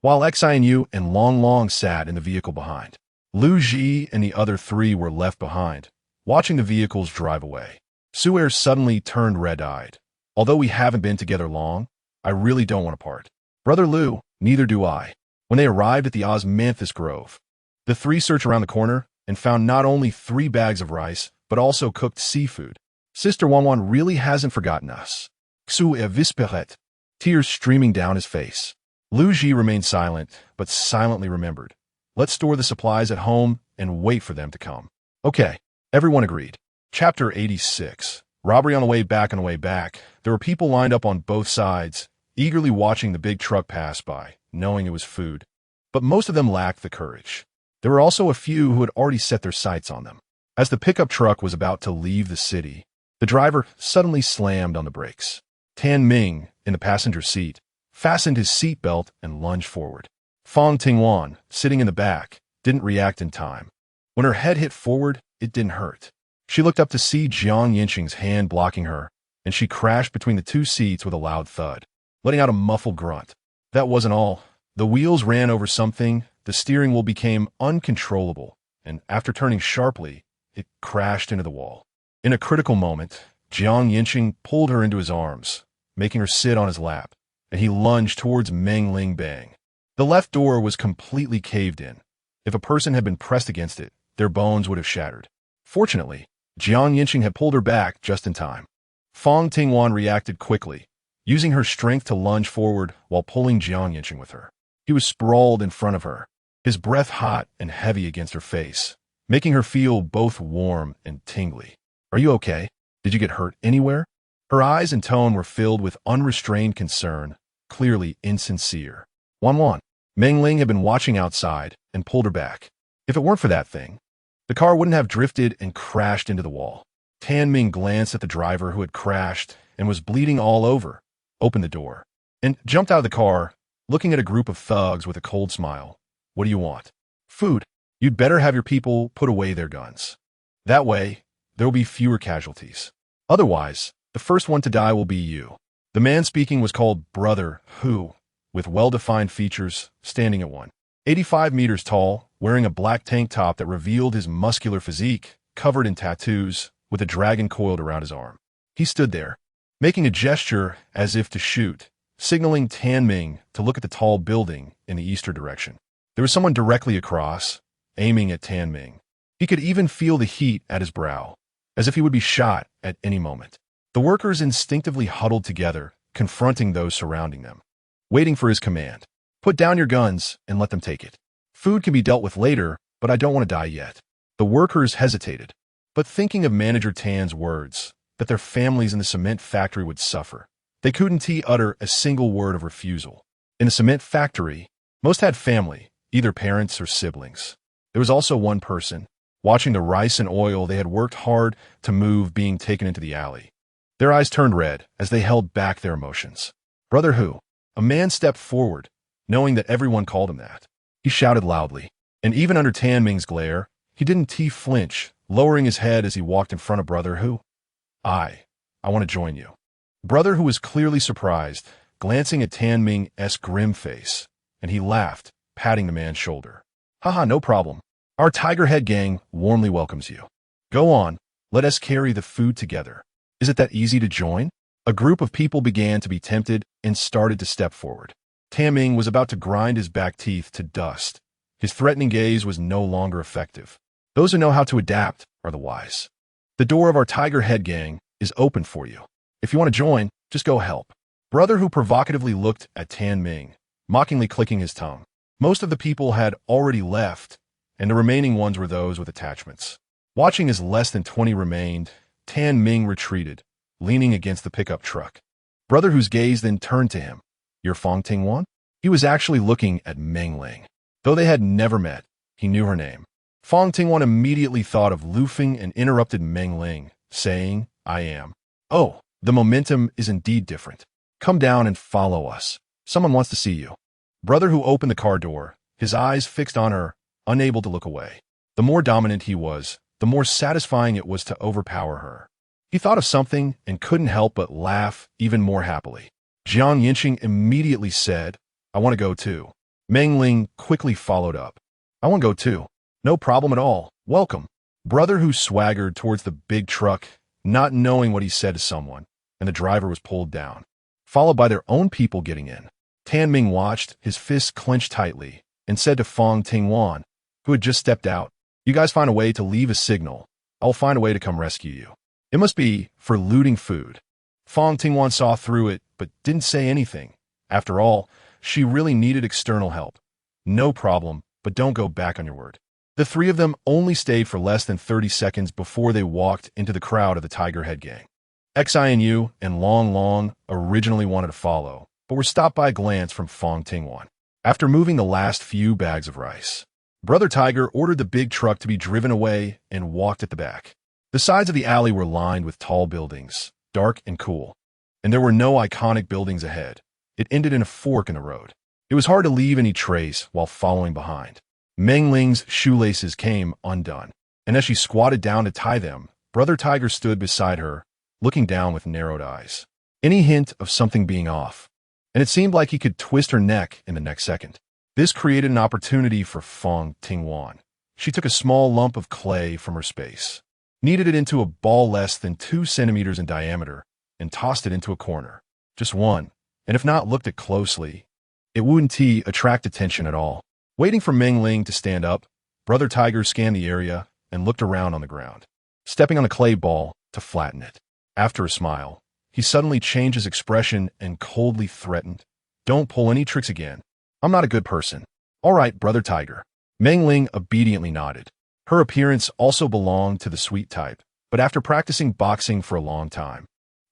while Xinu and Long sat in the vehicle behind. Lu Ji and the other 3 were left behind, watching the vehicles drive away. Su'er suddenly turned red-eyed. Although we haven't been together long, I really don't want to part. Brother Lu, neither do I. When they arrived at the osmanthus grove, the 3 searched around the corner and found not only 3 bags of rice, but also cooked seafood. Sister Wanwan really hasn't forgotten us. Xu visperet, tears streaming down his face. Lu Ji remained silent, but silently remembered. Let's store the supplies at home and wait for them to come. Okay, everyone agreed. Chapter 86. Robbery on the way back. There were people lined up on both sides, eagerly watching the big truck pass by, knowing it was food. But most of them lacked the courage. There were also a few who had already set their sights on them. As the pickup truck was about to leave the city, the driver suddenly slammed on the brakes. Tan Ming, in the passenger seat, fastened his seatbelt and lunged forward. Fang Tingwan, sitting in the back, didn't react in time. When her head hit forward, it didn't hurt. She looked up to see Yancheng's hand blocking her, and she crashed between the 2 seats with a loud thud, letting out a muffled grunt. That wasn't all. The wheels ran over something, the steering wheel became uncontrollable, and after turning sharply, it crashed into the wall. In a critical moment, Yancheng pulled her into his arms, making her sit on his lap, and he lunged towards Meng Ling Bang. The left door was completely caved in. If a person had been pressed against it, their bones would have shattered. Fortunately, Yancheng had pulled her back just in time. Fang Tingwan reacted quickly, using her strength to lunge forward while pulling Yancheng with her. He was sprawled in front of her, his breath hot and heavy against her face, making her feel both warm and tingly. Are you okay? Did you get hurt anywhere? Her eyes and tone were filled with unrestrained concern, clearly insincere. Wan. Meng Ling had been watching outside and pulled her back. If it weren't for that thing, the car wouldn't have drifted and crashed into the wall. Tan Ming glanced at the driver who had crashed and was bleeding all over, opened the door, and jumped out of the car, looking at a group of thugs with a cold smile. What do you want? Food. You'd better have your people put away their guns. That way, there will be fewer casualties. Otherwise, the first one to die will be you. The man speaking was called Brother Hu, with well-defined features, standing at 185 meters tall, wearing a black tank top that revealed his muscular physique, covered in tattoos, with a dragon coiled around his arm. He stood there, making a gesture as if to shoot, signaling Tan Ming to look at the tall building in the eastern direction. There was someone directly across, aiming at Tan Ming. He could even feel the heat at his brow, as if he would be shot at any moment. The workers instinctively huddled together, confronting those surrounding them, waiting for his command. Put down your guns and let them take it. Food can be dealt with later, but I don't want to die yet. The workers hesitated, but thinking of Manager Tan's words, that their families in the cement factory would suffer, they couldn't utter a single word of refusal. In a cement factory, most had family, either parents or siblings. There was also one person, watching the rice and oil they had worked hard to move being taken into the alley. Their eyes turned red as they held back their emotions. Brother Hu, a man stepped forward, knowing that everyone called him that. He shouted loudly, and even under Tan Ming's glare, he didn't flinch, lowering his head as he walked in front of Brother Hu. I want to join you. Brother Hu was clearly surprised, glancing at Tan Ming's grim face, and he laughed, patting the man's shoulder. Haha, no problem. Our Tiger Head gang warmly welcomes you. Go on, let us carry the food together. Is it that easy to join? A group of people began to be tempted and started to step forward. Tan Ming was about to grind his back teeth to dust. His threatening gaze was no longer effective. Those who know how to adapt are the wise. The door of our Tiger Head gang is open for you. If you want to join, just go help. Brother Hu provocatively looked at Tan Ming, mockingly clicking his tongue. Most of the people had already left, and the remaining ones were those with attachments. Watching as less than 20 remained, Tan Ming retreated, leaning against the pickup truck. Brother Hu's gaze then turned to him. You're Fang Tingwan? He was actually looking at Meng Ling. Though they had never met, he knew her name. Fang Tingwan immediately thought of Lufeng and interrupted Meng Ling, saying, I am. Oh, the momentum is indeed different. Come down and follow us. Someone wants to see you. Brother Hu opened the car door, his eyes fixed on her, unable to look away. The more dominant he was, the more satisfying it was to overpower her. He thought of something and couldn't help but laugh even more happily. Yancheng immediately said, I want to go too. Meng Ling quickly followed up. I want to go too. No problem at all. Welcome. Brother Hu swaggered towards the big truck, not knowing what he said to someone, and the driver was pulled down, followed by their own people getting in. Tan Ming watched, his fists clenched tightly, and said to Fang Tingwan, who had just stepped out, You guys find a way to leave a signal. I'll find a way to come rescue you. It must be for looting food. Fang Tingwan saw through it, but didn't say anything. After all, she really needed external help. No problem, but don't go back on your word. The three of them only stayed for less than 30 seconds before they walked into the crowd of the Tiger Head gang. XINU and Long Long originally wanted to follow, but were stopped by a glance from Fang Tingwan. After moving the last few bags of rice, Brother Tiger ordered the big truck to be driven away and walked at the back. The sides of the alley were lined with tall buildings, dark and cool, and there were no iconic buildings ahead. It ended in a fork in the road. It was hard to leave any trace while following behind. Meng Ling's shoelaces came undone, and as she squatted down to tie them, Brother Tiger stood beside her, looking down with narrowed eyes. Any hint of something being off, and it seemed like he could twist her neck in the next second. This created an opportunity for Fang Tingwan. She took a small lump of clay from her space, kneaded it into a ball less than 2 centimeters in diameter, and tossed it into a corner. Just one, and if not looked at closely, it wouldn't attract attention at all. Waiting for Meng Ling to stand up, Brother Tiger scanned the area and looked around on the ground, stepping on a clay ball to flatten it. After a smile, he suddenly changed his expression and coldly threatened, Don't pull any tricks again. I'm not a good person. All right, Brother Tiger. Meng Ling obediently nodded. Her appearance also belonged to the sweet type, but after practicing boxing for a long time,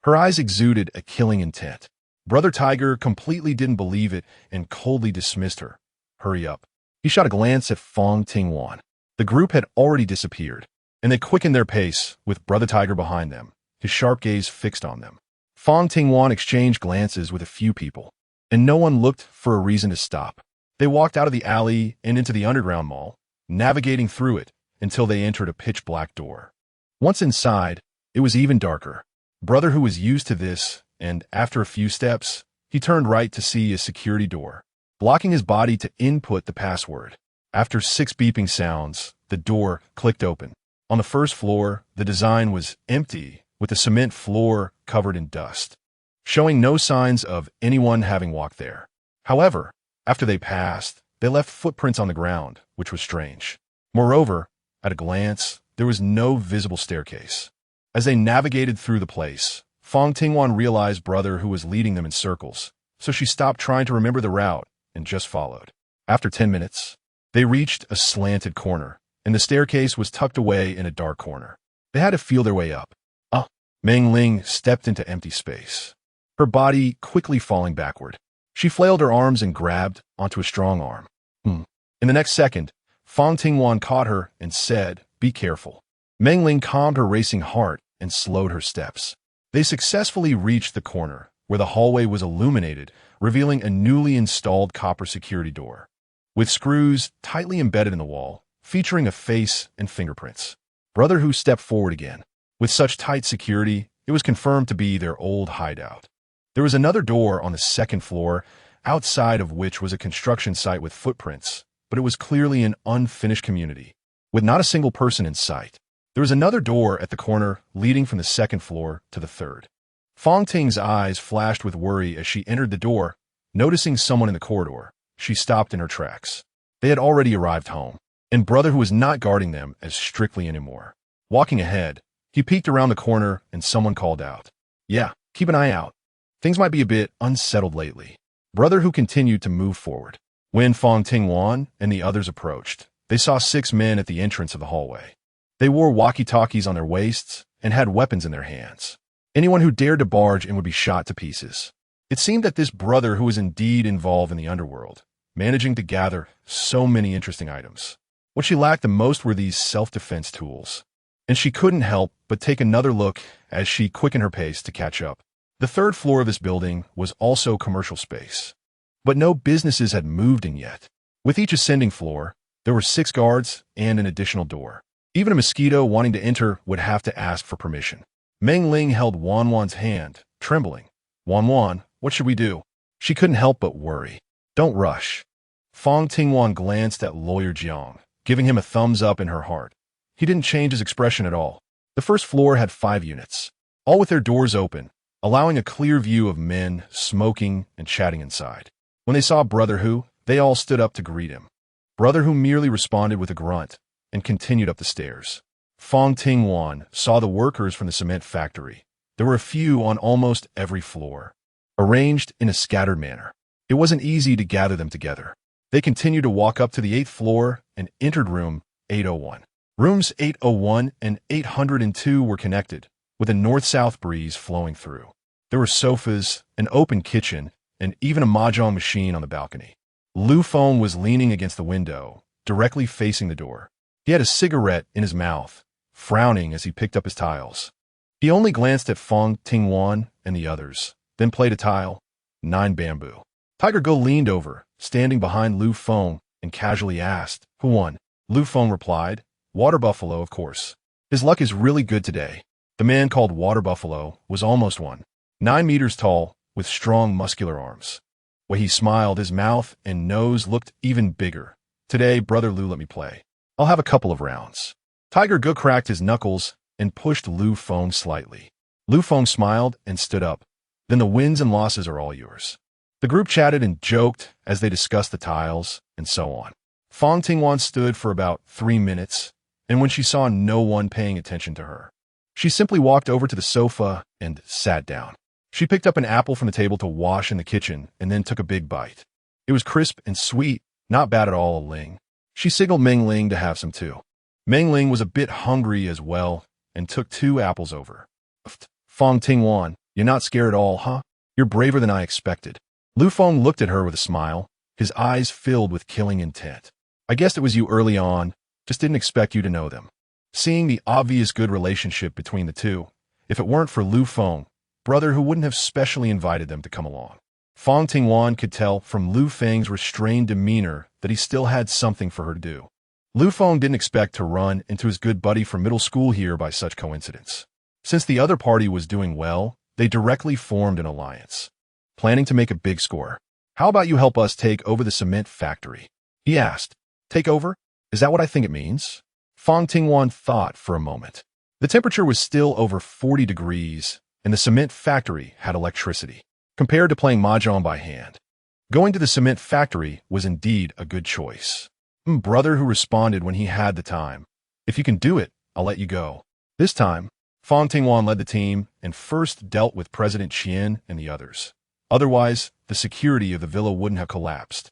her eyes exuded a killing intent. Brother Tiger completely didn't believe it and coldly dismissed her. Hurry up. He shot a glance at Fang Tingwan. The group had already disappeared, and they quickened their pace, with Brother Tiger behind them, his sharp gaze fixed on them. Fang Tingwan exchanged glances with a few people, and no one looked for a reason to stop. They walked out of the alley and into the underground mall, navigating through it until they entered a pitch-black door. Once inside, it was even darker. Brother, who was used to this, and after a few steps, he turned right to see a security door, blocking his body to input the password. After 6 beeping sounds, the door clicked open. On the first floor, the design was empty, with the cement floor covered in dust, showing no signs of anyone having walked there. However, after they passed, they left footprints on the ground, which was strange. Moreover, at a glance, there was no visible staircase. As they navigated through the place, Fang Tingwan realized Brother who was leading them in circles, so she stopped trying to remember the route and just followed. After 10 minutes, they reached a slanted corner, and the staircase was tucked away in a dark corner. They had to feel their way up. Meng Ling stepped into empty space, her body quickly falling backward. She flailed her arms and grabbed onto a strong arm. In the next second, Fang Tingwan caught her and said, "Be careful." Meng Ling calmed her racing heart and slowed her steps. They successfully reached the corner, where the hallway was illuminated, revealing a newly installed copper security door, with screws tightly embedded in the wall, featuring a face and fingerprints. Brother Hu stepped forward again. With such tight security, it was confirmed to be their old hideout. There was another door on the second floor, outside of which was a construction site with footprints, but it was clearly an unfinished community, with not a single person in sight. There was another door at the corner leading from the second floor to the third. Fang Ting's eyes flashed with worry as she entered the door. Noticing someone in the corridor, she stopped in her tracks. They had already arrived home, and Brother Who was not guarding them as strictly anymore. Walking ahead, he peeked around the corner and someone called out, "Yeah, keep an eye out. Things might be a bit unsettled lately." Brother Who continued to move forward. When Fang Tingwan and the others approached, they saw 6 men at the entrance of the hallway. They wore walkie-talkies on their waists and had weapons in their hands. Anyone who dared to barge in would be shot to pieces. It seemed that this Brother Who was indeed involved in the underworld, managing to gather so many interesting items. What she lacked the most were these self-defense tools, and she couldn't help but take another look as she quickened her pace to catch up. The third floor of this building was also commercial space, but no businesses had moved in yet. With each ascending floor, there were 6 guards and an additional door. Even a mosquito wanting to enter would have to ask for permission. Meng Ling held Wan Wan's hand, trembling. "Wan Wan, what should we do?" She couldn't help but worry. "Don't rush." Fang Tingwan glanced at Lawyer Jiang, giving him a thumbs up in her heart. He didn't change his expression at all. The first floor had 5 units, all with their doors open, allowing a clear view of men smoking and chatting inside. When they saw Brother Who, they all stood up to greet him. Brother Who merely responded with a grunt and continued up the stairs. Fang Tingwan saw the workers from the cement factory. There were a few on almost every floor, arranged in a scattered manner. It wasn't easy to gather them together. They continued to walk up to the 8th floor and entered room 801. Rooms 801 and 802 were connected, with a north-south breeze flowing through. There were sofas, an open kitchen, and even a mahjong machine on the balcony. Lu Feng was leaning against the window, directly facing the door. He had a cigarette in his mouth, frowning as he picked up his tiles. He only glanced at Fang Tingwan and the others, then played a tile, 9 bamboo. Tiger Go leaned over, standing behind Lu Feng, and casually asked, "Who won?" Lu Feng replied, "Water Buffalo, of course. His luck is really good today." The man called Water Buffalo was almost 9 meters tall, with strong muscular arms. When he smiled, his mouth and nose looked even bigger. "Today, Brother Lu let me play. I'll have a couple of rounds." Tiger Go cracked his knuckles and pushed Lu Feng slightly. Lu Feng smiled and stood up. "Then the wins and losses are all yours." The group chatted and joked as they discussed the tiles and so on. Fang Tingwan stood for about 3 minutes, and when she saw no one paying attention to her, she simply walked over to the sofa and sat down. She picked up an apple from the table to wash in the kitchen and then took a big bite. It was crisp and sweet, not bad at all, Ling. She signaled Meng Ling to have some too. Meng Ling was a bit hungry as well and took 2 apples over. Fang Tingwan, you're not scared at all, huh? You're braver than I expected. Lu Feng looked at her with a smile, his eyes filled with killing intent. I guessed it was you early on, just didn't expect you to know them. Seeing the obvious good relationship between the two, if it weren't for Lu Feng, brother who wouldn't have specially invited them to come along. Fang Tingwan could tell from Lu Feng's restrained demeanor that he still had something for her to do. Lu Feng didn't expect to run into his good buddy from middle school here by such coincidence. Since the other party was doing well, they directly formed an alliance, planning to make a big score. How about you help us take over the cement factory? He asked. Take over? Is that what I think it means? Fang Tingwan thought for a moment. The temperature was still over 40 degrees, and the cement factory had electricity. Compared to playing mahjong by hand, going to the cement factory was indeed a good choice. Brother who responded when he had the time. If you can do it, I'll let you go. This time, Fang Tingwan led the team and first dealt with President Qian and the others. Otherwise, the security of the villa wouldn't have collapsed,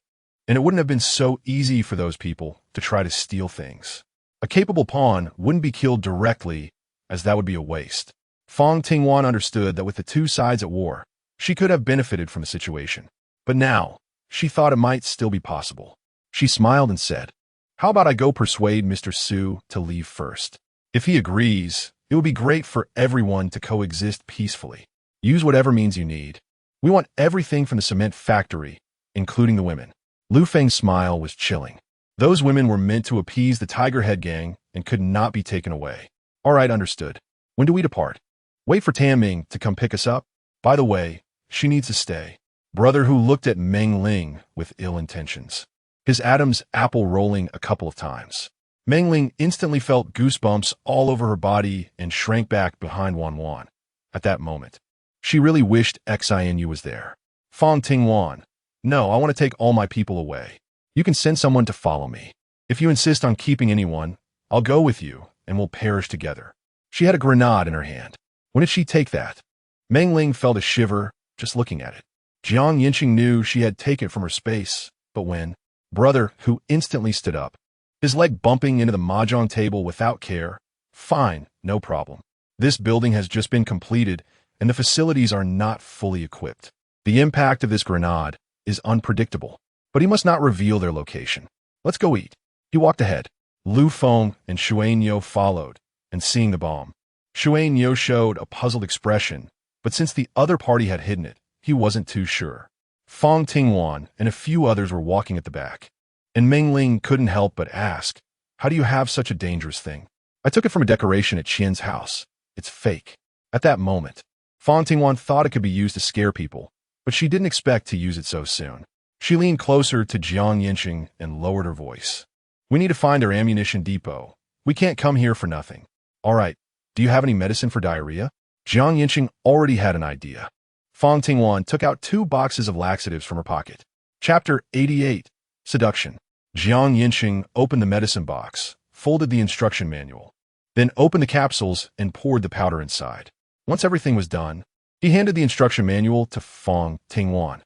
and it wouldn't have been so easy for those people to try to steal things. A capable pawn wouldn't be killed directly, as that would be a waste. Fang Tingwan understood that with the two sides at war, she could have benefited from the situation. But now, she thought it might still be possible. She smiled and said, how about I go persuade Mr. Su to leave first? If he agrees, it would be great for everyone to coexist peacefully. Use whatever means you need. We want everything from the cement factory, including the women. Lu Feng's smile was chilling. Those women were meant to appease the Tiger Head gang and could not be taken away. All right, understood. When do we depart? Wait for Ming to come pick us up? By the way, she needs to stay. Brother who looked at Meng Ling with ill intentions, his Adam's apple rolling a couple of times. Meng Ling instantly felt goosebumps all over her body and shrank back behind Wan Wan. At that moment, she really wished Xinu was there. Fang Tingwan, no, I want to take all my people away. You can send someone to follow me. If you insist on keeping anyone, I'll go with you and we'll perish together. She had a grenade in her hand. When did she take that? Meng Ling felt a shiver just looking at it. Yancheng knew she had taken it from her space, but when? Brother who instantly stood up, his leg bumping into the mahjong table without care. Fine, no problem. This building has just been completed and the facilities are not fully equipped. The impact of this grenade is unpredictable, but he must not reveal their location. Let's go eat. He walked ahead. Lu Feng and Xuanyo followed, and seeing the bomb, Xuanyo showed a puzzled expression, but since the other party had hidden it, he wasn't too sure. Fang Tingwan and a few others were walking at the back, and Meng Ling couldn't help but ask, how do you have such a dangerous thing? I took it from a decoration at Qian's house. It's fake. At that moment, Fang Tingwan thought it could be used to scare people, but she didn't expect to use it so soon. She leaned closer to Yancheng and lowered her voice. We need to find our ammunition depot. We can't come here for nothing. All right, do you have any medicine for diarrhea? Yancheng already had an idea. Fang Tingwan took out 2 boxes of laxatives from her pocket. Chapter 88, Seduction. Yancheng opened the medicine box, folded the instruction manual, then opened the capsules and poured the powder inside. Once everything was done, he handed the instruction manual to Fang Tingwan.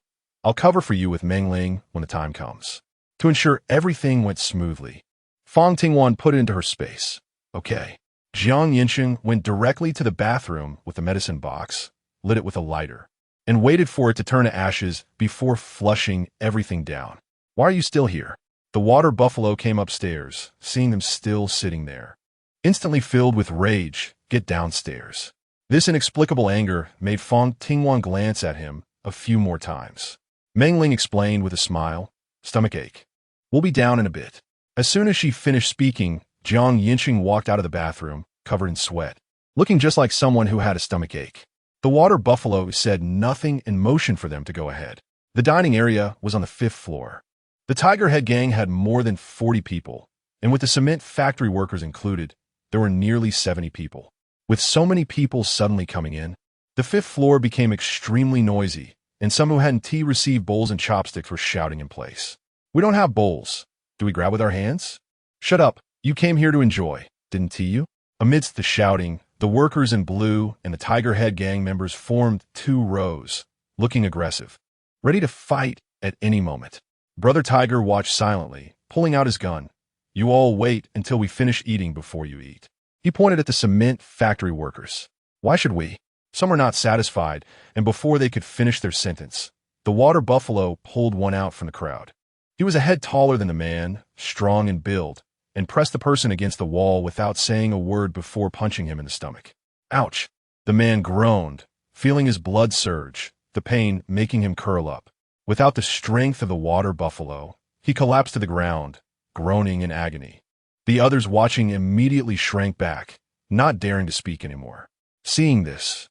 I'll cover for you with Meng Ling when the time comes. To ensure everything went smoothly, Fang Tingwan put it into her space. Okay. Yancheng went directly to the bathroom with the medicine box, lit it with a lighter, and waited for it to turn to ashes before flushing everything down. Why are you still here? The water buffalo came upstairs, seeing them still sitting there. Instantly filled with rage, get downstairs. This inexplicable anger made Fang Tingwan glance at him a few more times. Meng Ling explained with a smile, stomach ache. We'll be down in a bit. As soon as she finished speaking, Yancheng walked out of the bathroom, covered in sweat, looking just like someone who had a stomach ache. The water buffalo said nothing and motioned for them to go ahead. The dining area was on the 5th floor. The Tiger Head gang had more than 40 people, and with the cement factory workers included, there were nearly 70 people. With so many people suddenly coming in, the 5th floor became extremely noisy, and some who hadn't received bowls and chopsticks were shouting in place. We don't have bowls. Do we grab with our hands? Shut up. You came here to enjoy, didn't you? Amidst the shouting, the workers in blue and the Tiger Head gang members formed 2 rows, looking aggressive, ready to fight at any moment. Brother Tiger watched silently, pulling out his gun, You all wait until we finish eating before you eat. He pointed at the cement factory workers. Why should we? Some were not satisfied, and before they could finish their sentence, the water buffalo pulled one out from the crowd. He was a head taller than the man, strong in build, and pressed the person against the wall without saying a word before punching him in the stomach. Ouch! The man groaned, feeling his blood surge, the pain making him curl up. Without the strength of the water buffalo, he collapsed to the ground, groaning in agony. The others watching immediately shrank back, not daring to speak anymore. Seeing this,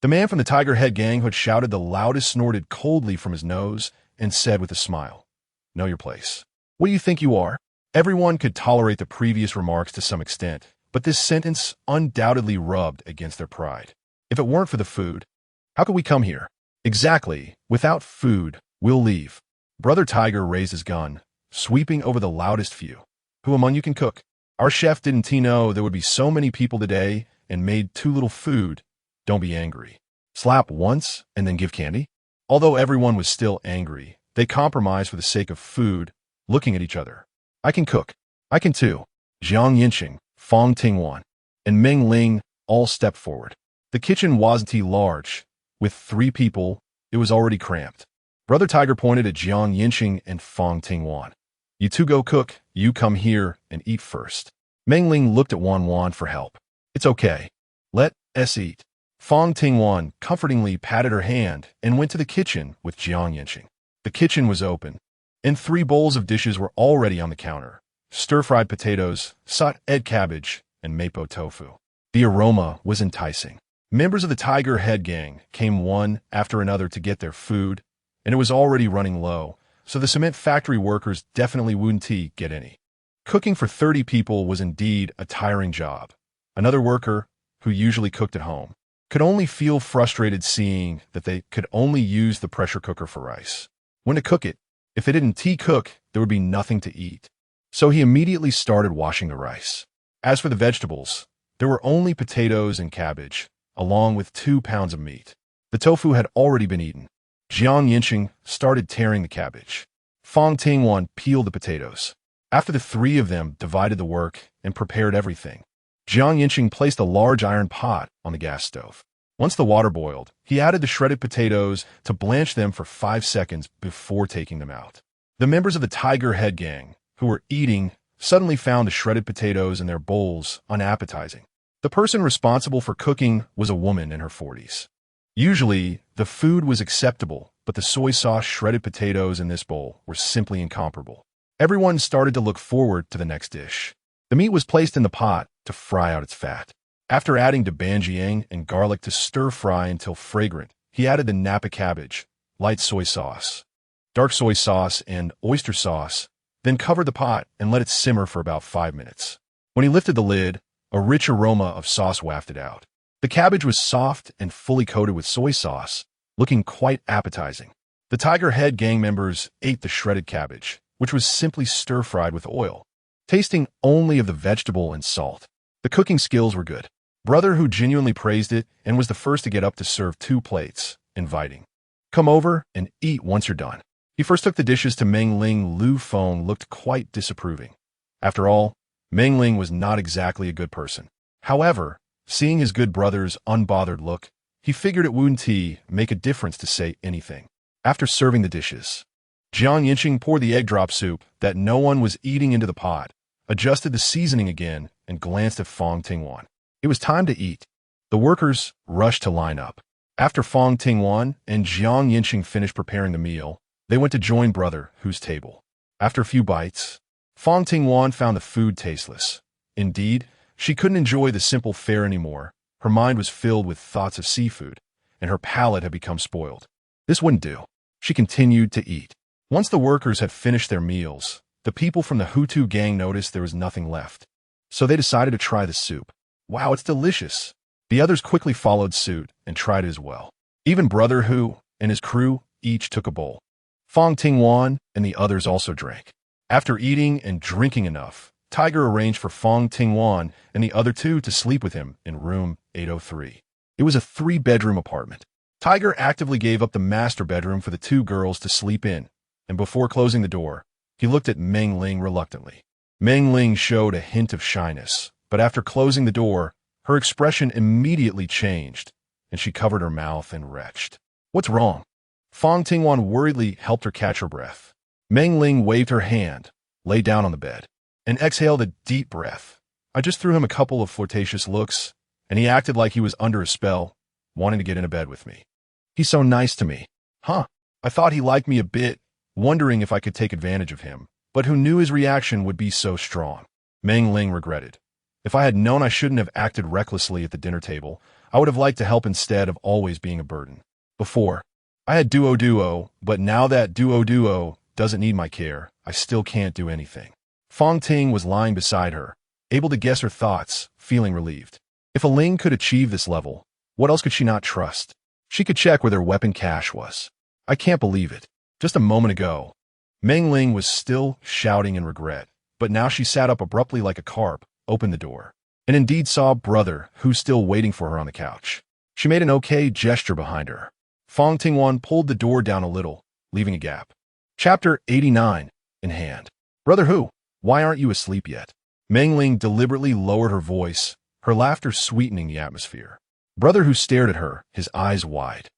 the man from the Tiger Head gang who had shouted the loudest snorted coldly from his nose and said with a smile, "Know your place. What do you think you are?" Everyone could tolerate the previous remarks to some extent, but this sentence undoubtedly rubbed against their pride. If it weren't for the food, how could we come here? Exactly. Without food, we'll leave. Brother Tiger raised his gun, sweeping over the loudest few. Who among you can cook? Our chef didn't know there would be so many people today and made too little food. Don't be angry. Slap once and then give candy? Although everyone was still angry, they compromised for the sake of food, looking at each other. I can cook. I can too. Yancheng, Fang Tingwan, and Meng Ling all stepped forward. The kitchen wasn't large. With 3 people, it was already cramped. Brother Tiger pointed at Yancheng and Fang Tingwan. You two go cook, you come here and eat first. Meng Ling looked at Wan for help. It's okay. Let us eat. Fang Tingwan comfortingly patted her hand and went to the kitchen with Yancheng. The kitchen was open, and 3 bowls of dishes were already on the counter. Stir-fried potatoes, sot ed cabbage, and mapo tofu. The aroma was enticing. Members of the Tiger Head gang came one after another to get their food, and it was already running low, so the cement factory workers definitely wouldn't get any. Cooking for 30 people was indeed a tiring job. Another worker, who usually cooked at home, could only feel frustrated seeing that they could only use the pressure cooker for rice. When to cook it, if they didn't cook, there would be nothing to eat. So he immediately started washing the rice. As for the vegetables, there were only potatoes and cabbage, along with 2 pounds of meat. The tofu had already been eaten. Yancheng started tearing the cabbage. Fang Tingwan peeled the potatoes. After the 3 of them divided the work and prepared everything, Yancheng placed a large iron pot on the gas stove. Once the water boiled, he added the shredded potatoes to blanch them for 5 seconds before taking them out. The members of the Tiger Head gang, who were eating, suddenly found the shredded potatoes in their bowls unappetizing. The person responsible for cooking was a woman in her 40s. Usually, the food was acceptable, but the soy sauce shredded potatoes in this bowl were simply incomparable. Everyone started to look forward to the next dish. The meat was placed in the pot to fry out its fat. After adding through.Jiang and garlic to stir-fry until fragrant, he added the napa cabbage, light soy sauce, dark soy sauce, and oyster sauce, then covered the pot and let it simmer for about 5 minutes. When he lifted the lid, a rich aroma of sauce wafted out. The cabbage was soft and fully coated with soy sauce, looking quite appetizing. The Tiger Head gang members ate the shredded cabbage, which was simply stir-fried with oil, tasting only of the vegetable and salt. The cooking skills were good. Brother who genuinely praised it and was the first to get up to serve 2 plates, inviting. Come over and eat once you're done. He first took the dishes to Meng Ling. Lu Feng looked quite disapproving. After all, Meng Ling was not exactly a good person. However, seeing his good brother's unbothered look, he figured it wouldn't make a difference to say anything. After serving the dishes, Yancheng poured the egg drop soup that no one was eating into the pot, adjusted the seasoning again, and glanced at Fang Tingwan. It was time to eat. The workers rushed to line up. After Fang Tingwan and Yancheng finished preparing the meal, they went to join Brother Hu's table. After a few bites, Fang Tingwan found the food tasteless. Indeed, she couldn't enjoy the simple fare anymore. Her mind was filled with thoughts of seafood, and her palate had become spoiled. This wouldn't do. She continued to eat. Once the workers had finished their meals, the people from the Hutu gang noticed there was nothing left. So they decided to try the soup. Wow, it's delicious. The others quickly followed suit and tried it as well. Even Brother Hu and his crew each took a bowl. Fang Tingwan and the others also drank. After eating and drinking enough, Tiger arranged for Fang Tingwan and the other 2 to sleep with him in room 803. It was a 3-bedroom apartment. Tiger actively gave up the master bedroom for the 2 girls to sleep in, and before closing the door, he looked at Meng Ling reluctantly. Meng Ling showed a hint of shyness, but after closing the door, her expression immediately changed, and she covered her mouth and retched. What's wrong? Fang Tingwan worriedly helped her catch her breath. Meng Ling waved her hand, lay down on the bed, and exhaled a deep breath. I just threw him a couple of flirtatious looks, and he acted like he was under a spell, wanting to get into bed with me. He's so nice to me. Huh? I thought he liked me a bit, wondering if I could take advantage of him, but who knew his reaction would be so strong? Meng Ling regretted. If I had known I shouldn't have acted recklessly at the dinner table, I would have liked to help instead of always being a burden. Before, I had duo, but now that duo doesn't need my care, I still can't do anything. Fang Ting was lying beside her, able to guess her thoughts, feeling relieved. If a Ling could achieve this level, what else could she not trust? She could check where their weapon cache was. I can't believe it. Just a moment ago, Meng Ling was still shouting in regret, but now she sat up abruptly like a carp, opened the door, and indeed saw brother who's still waiting for her on the couch. She made an okay gesture behind her. Fang Tingwan pulled the door down a little, leaving a gap. Chapter 89 in hand. Brother who? Why aren't you asleep yet? Meng Ling deliberately lowered her voice, her laughter sweetening the atmosphere. Brother who stared at her, his eyes wide.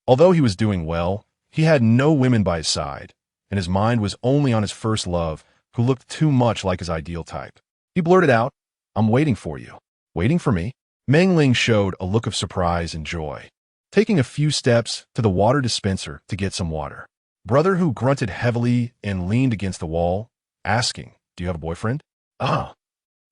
Although he was doing well, he had no women by his side, and his mind was only on his first love, who looked too much like his ideal type. He blurted out, I'm waiting for you. Waiting for me? Meng Ling showed a look of surprise and joy, taking a few steps to the water dispenser to get some water. Brother who grunted heavily and leaned against the wall, asking, do you have a boyfriend? Ah.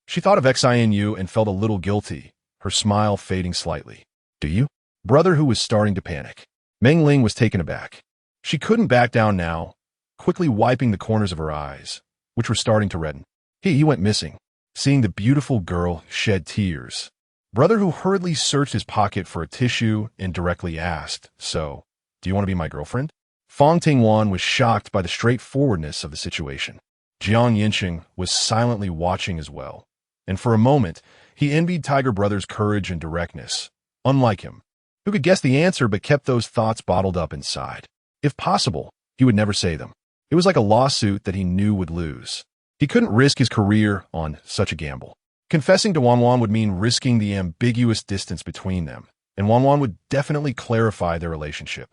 She thought of XINU and felt a little guilty, her smile fading slightly. Do you? Brother who was starting to panic. Meng Ling was taken aback. She couldn't back down now, quickly wiping the corners of her eyes, which were starting to redden. He went missing. Seeing the beautiful girl shed tears, Brother who hurriedly searched his pocket for a tissue and directly asked, so, do you want to be my girlfriend? Fang Tingwan was shocked by the straightforwardness of the situation. Yancheng was silently watching as well, and for a moment, he envied Tiger Brother's courage and directness, unlike him, who could guess the answer but kept those thoughts bottled up inside. If possible, he would never say them. It was like a lawsuit that he knew would lose. He couldn't risk his career on such a gamble. Confessing to Wanwan would mean risking the ambiguous distance between them, and Wanwan would definitely clarify their relationship.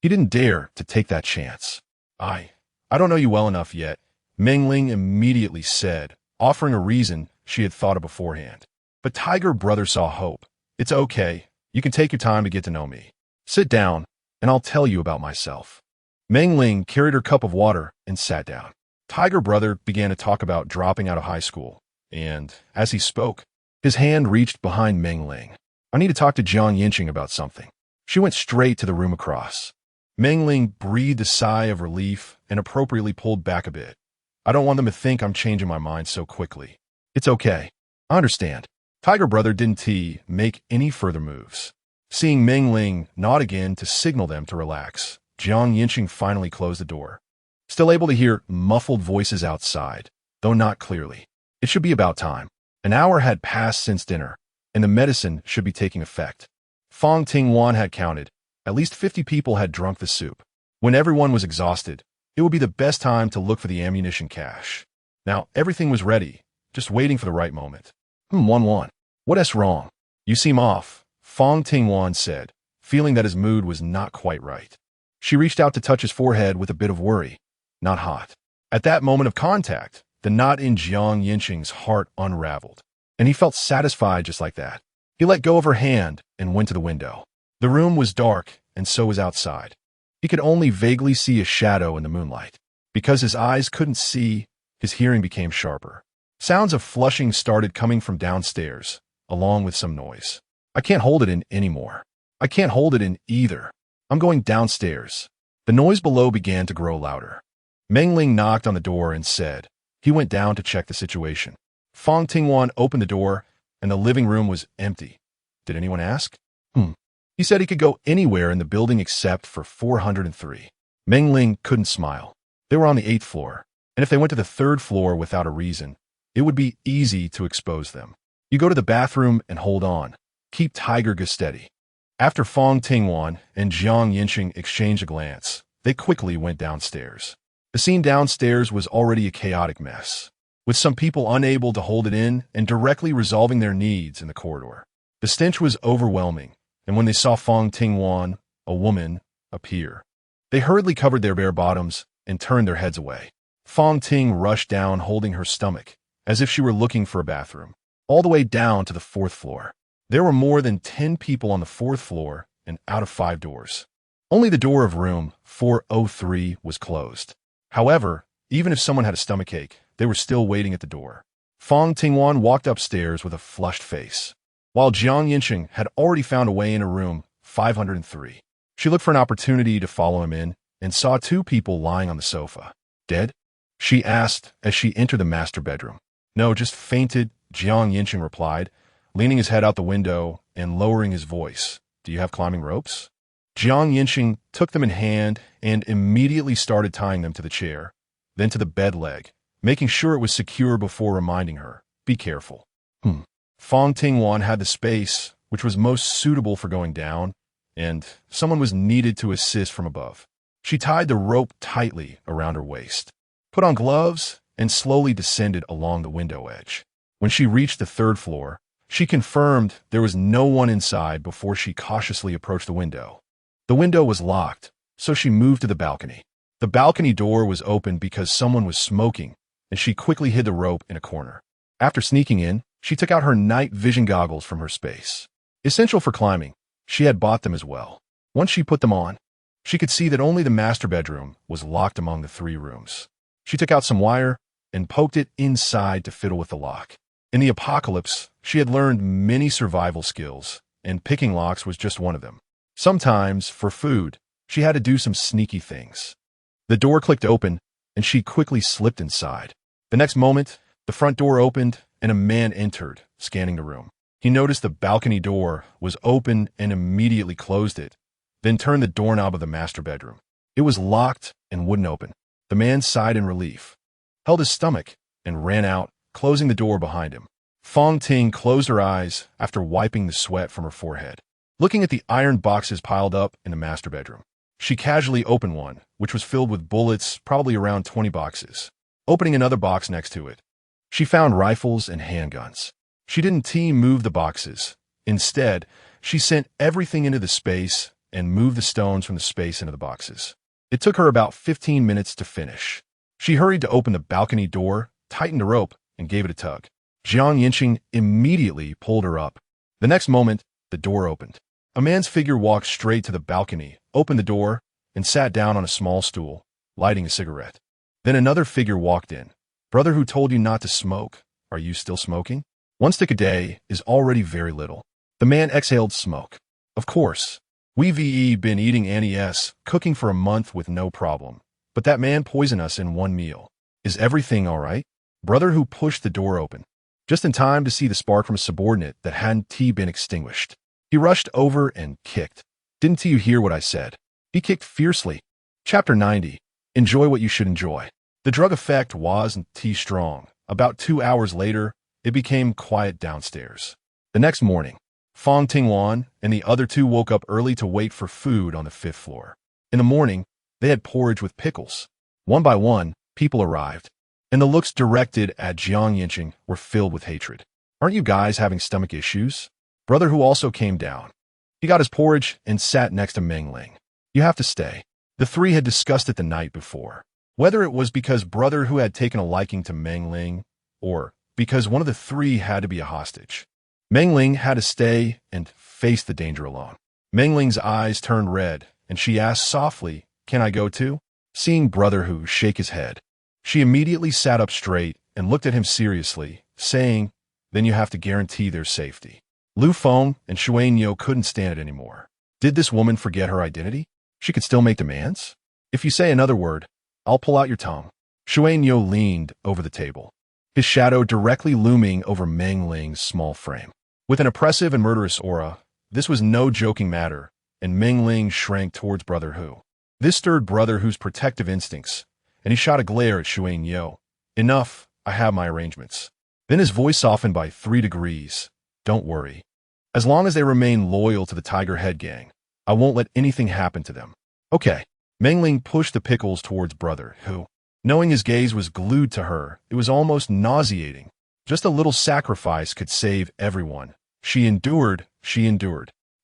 He didn't dare to take that chance. I don't know you well enough yet, Meng Ling immediately said, offering a reason she had thought of beforehand. But Tiger Brother saw hope. It's okay. You can take your time to get to know me. Sit down, and I'll tell you about myself. Meng Ling carried her cup of water and sat down. Tiger Brother began to talk about dropping out of high school, and, as he spoke, his hand reached behind Meng Ling. I need to talk to Yancheng about something. She went straight to the room across. Meng Ling breathed a sigh of relief and appropriately pulled back a bit. I don't want them to think I'm changing my mind so quickly. It's okay. I understand. Tiger Brother didn't make any further moves. Seeing Meng Ling nod again to signal them to relax, Yancheng finally closed the door. Still able to hear muffled voices outside, though not clearly. It should be about time. An hour had passed since dinner, and the medicine should be taking effect. Fang Tingwan had counted. At least 50 people had drunk the soup. When everyone was exhausted, it would be the best time to look for the ammunition cache. Now, everything was ready, just waiting for the right moment. Wanwan. What's wrong? You seem off, Fang Tingwan said, feeling that his mood was not quite right. She reached out to touch his forehead with a bit of worry. Not hot. At that moment of contact, the knot in Yancheng's heart unraveled, and he felt satisfied just like that. He let go of her hand and went to the window. The room was dark, and so was outside. He could only vaguely see a shadow in the moonlight. Because his eyes couldn't see, his hearing became sharper. Sounds of flushing started coming from downstairs, along with some noise. I can't hold it in anymore. I can't hold it in either. I'm going downstairs. The noise below began to grow louder. Meng Ling knocked on the door and said, he went down to check the situation. Fang Tingwan opened the door, and the living room was empty. Did anyone ask? He said he could go anywhere in the building except for 403. Meng Ling couldn't smile. They were on the 8th floor, and if they went to the 3rd floor without a reason, it would be easy to expose them. You go to the bathroom and hold on. Keep Tiger steady. After Fang Tingwan and Yancheng exchanged a glance, they quickly went downstairs. The scene downstairs was already a chaotic mess. with some people unable to hold it in and directly resolving their needs in the corridor. The stench was overwhelming, and when they saw Fang Tingwan, a woman, appear, they hurriedly covered their bare bottoms and turned their heads away. Fang Ting rushed down holding her stomach, as if she were looking for a bathroom, all the way down to the 4th floor. There were more than 10 people on the 4th floor and out of 5 doors. Only the door of room 403 was closed. However, even if someone had a stomachache, they were still waiting at the door. Fang Tingwan walked upstairs with a flushed face, while Yancheng had already found a way into room 503. She looked for an opportunity to follow him in and saw 2 people lying on the sofa. Dead? She asked as she entered the master bedroom. No, just fainted, Yancheng replied, leaning his head out the window and lowering his voice. Do you have climbing ropes? Yancheng took them in hand and immediately started tying them to the chair, then to the bed leg, making sure it was secure before reminding her, be careful. Fang Tingwan had the space, which was most suitable for going down, and someone was needed to assist from above. She tied the rope tightly around her waist, put on gloves, and slowly descended along the window edge. When she reached the 3rd floor, she confirmed there was no one inside before she cautiously approached the window. The window was locked, so she moved to the balcony. The balcony door was open because someone was smoking, and she quickly hid the rope in a corner. After sneaking in, she took out her night vision goggles from her space. Essential for climbing, she had bought them as well. Once she put them on, she could see that only the master bedroom was locked among the 3 rooms. She took out some wire and poked it inside to fiddle with the lock. In the apocalypse, she had learned many survival skills, and picking locks was just one of them. Sometimes, for food, she had to do some sneaky things. The door clicked open, and she quickly slipped inside. The next moment, the front door opened, and a man entered, scanning the room. He noticed the balcony door was open and immediately closed it, then turned the doorknob of the master bedroom. It was locked and wouldn't open. The man sighed in relief, held his stomach, and ran out, closing the door behind him. Fang Ting closed her eyes after wiping the sweat from her forehead, looking at the iron boxes piled up in the master bedroom. She casually opened one, which was filled with bullets, probably around 20 boxes. Opening another box next to it, she found rifles and handguns. She didn't move the boxes. Instead, she sent everything into the space and moved the stones from the space into the boxes. It took her about 15 minutes to finish. She hurried to open the balcony door, tightened the rope, and gave it a tug. Yancheng immediately pulled her up. The next moment, the door opened. A man's figure walked straight to the balcony, opened the door, and sat down on a small stool, lighting a cigarette. Then another figure walked in. Brother who told you not to smoke, are you still smoking? 1 stick a day is already very little. The man exhaled smoke. Of course. We've been eating Annie's, cooking for a month with no problem. But that man poisoned us in 1 meal. Is everything all right? Brother who pushed the door open, just in time to see the spark from a subordinate that hadn't been extinguished. He rushed over and kicked. Didn't you hear what I said? He kicked fiercely. Chapter 90. Enjoy what you should enjoy. The drug effect wasn't strong. About 2 hours later, it became quiet downstairs. The next morning, Fang Tingwan and the other 2 woke up early to wait for food on the 5th floor. In the morning, they had porridge with pickles. One by one, people arrived, and the looks directed at Yancheng were filled with hatred. Aren't you guys having stomach issues? Brother who also came down. He got his porridge and sat next to Mengling. You have to stay. The 3 had discussed it the night before. Whether it was because brother who had taken a liking to Mengling, or because one of the 3 had to be a hostage. Mengling had to stay and face the danger alone. Mengling's eyes turned red, and she asked softly, can I go too? Seeing brother who shake his head, she immediately sat up straight and looked at him seriously, saying, then you have to guarantee their safety. Lu Feng and Xuanyo couldn't stand it anymore. Did this woman forget her identity? She could still make demands? If you say another word, I'll pull out your tongue. Xuanyo leaned over the table, his shadow directly looming over Mengling's small frame. With an oppressive and murderous aura, this was no joking matter, and Mengling shrank towards brother Hu. This stirred brother Hu's protective instincts, and he shot a glare at Xuanyo. Enough, I have my arrangements. Then his voice softened by 3 degrees. Don't worry. As long as they remain loyal to the Tiger Head Gang, I won't let anything happen to them. Okay. Mengling pushed the pickles towards brother Hu. Knowing his gaze was glued to her, it was almost nauseating. Just a little sacrifice could save everyone. She endured.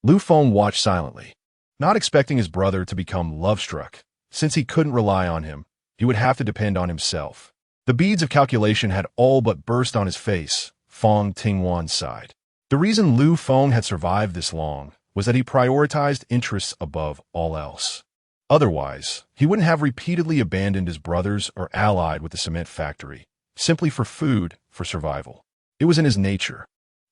Lu Feng watched silently, not expecting his brother to become love-struck. Since he couldn't rely on him, he would have to depend on himself. The beads of calculation had all but burst on his face. Fang Tingwan sighed. The reason Lu Feng had survived this long was that he prioritized interests above all else. Otherwise, he wouldn't have repeatedly abandoned his brothers or allied with the cement factory, simply for food, for survival. It was in his nature.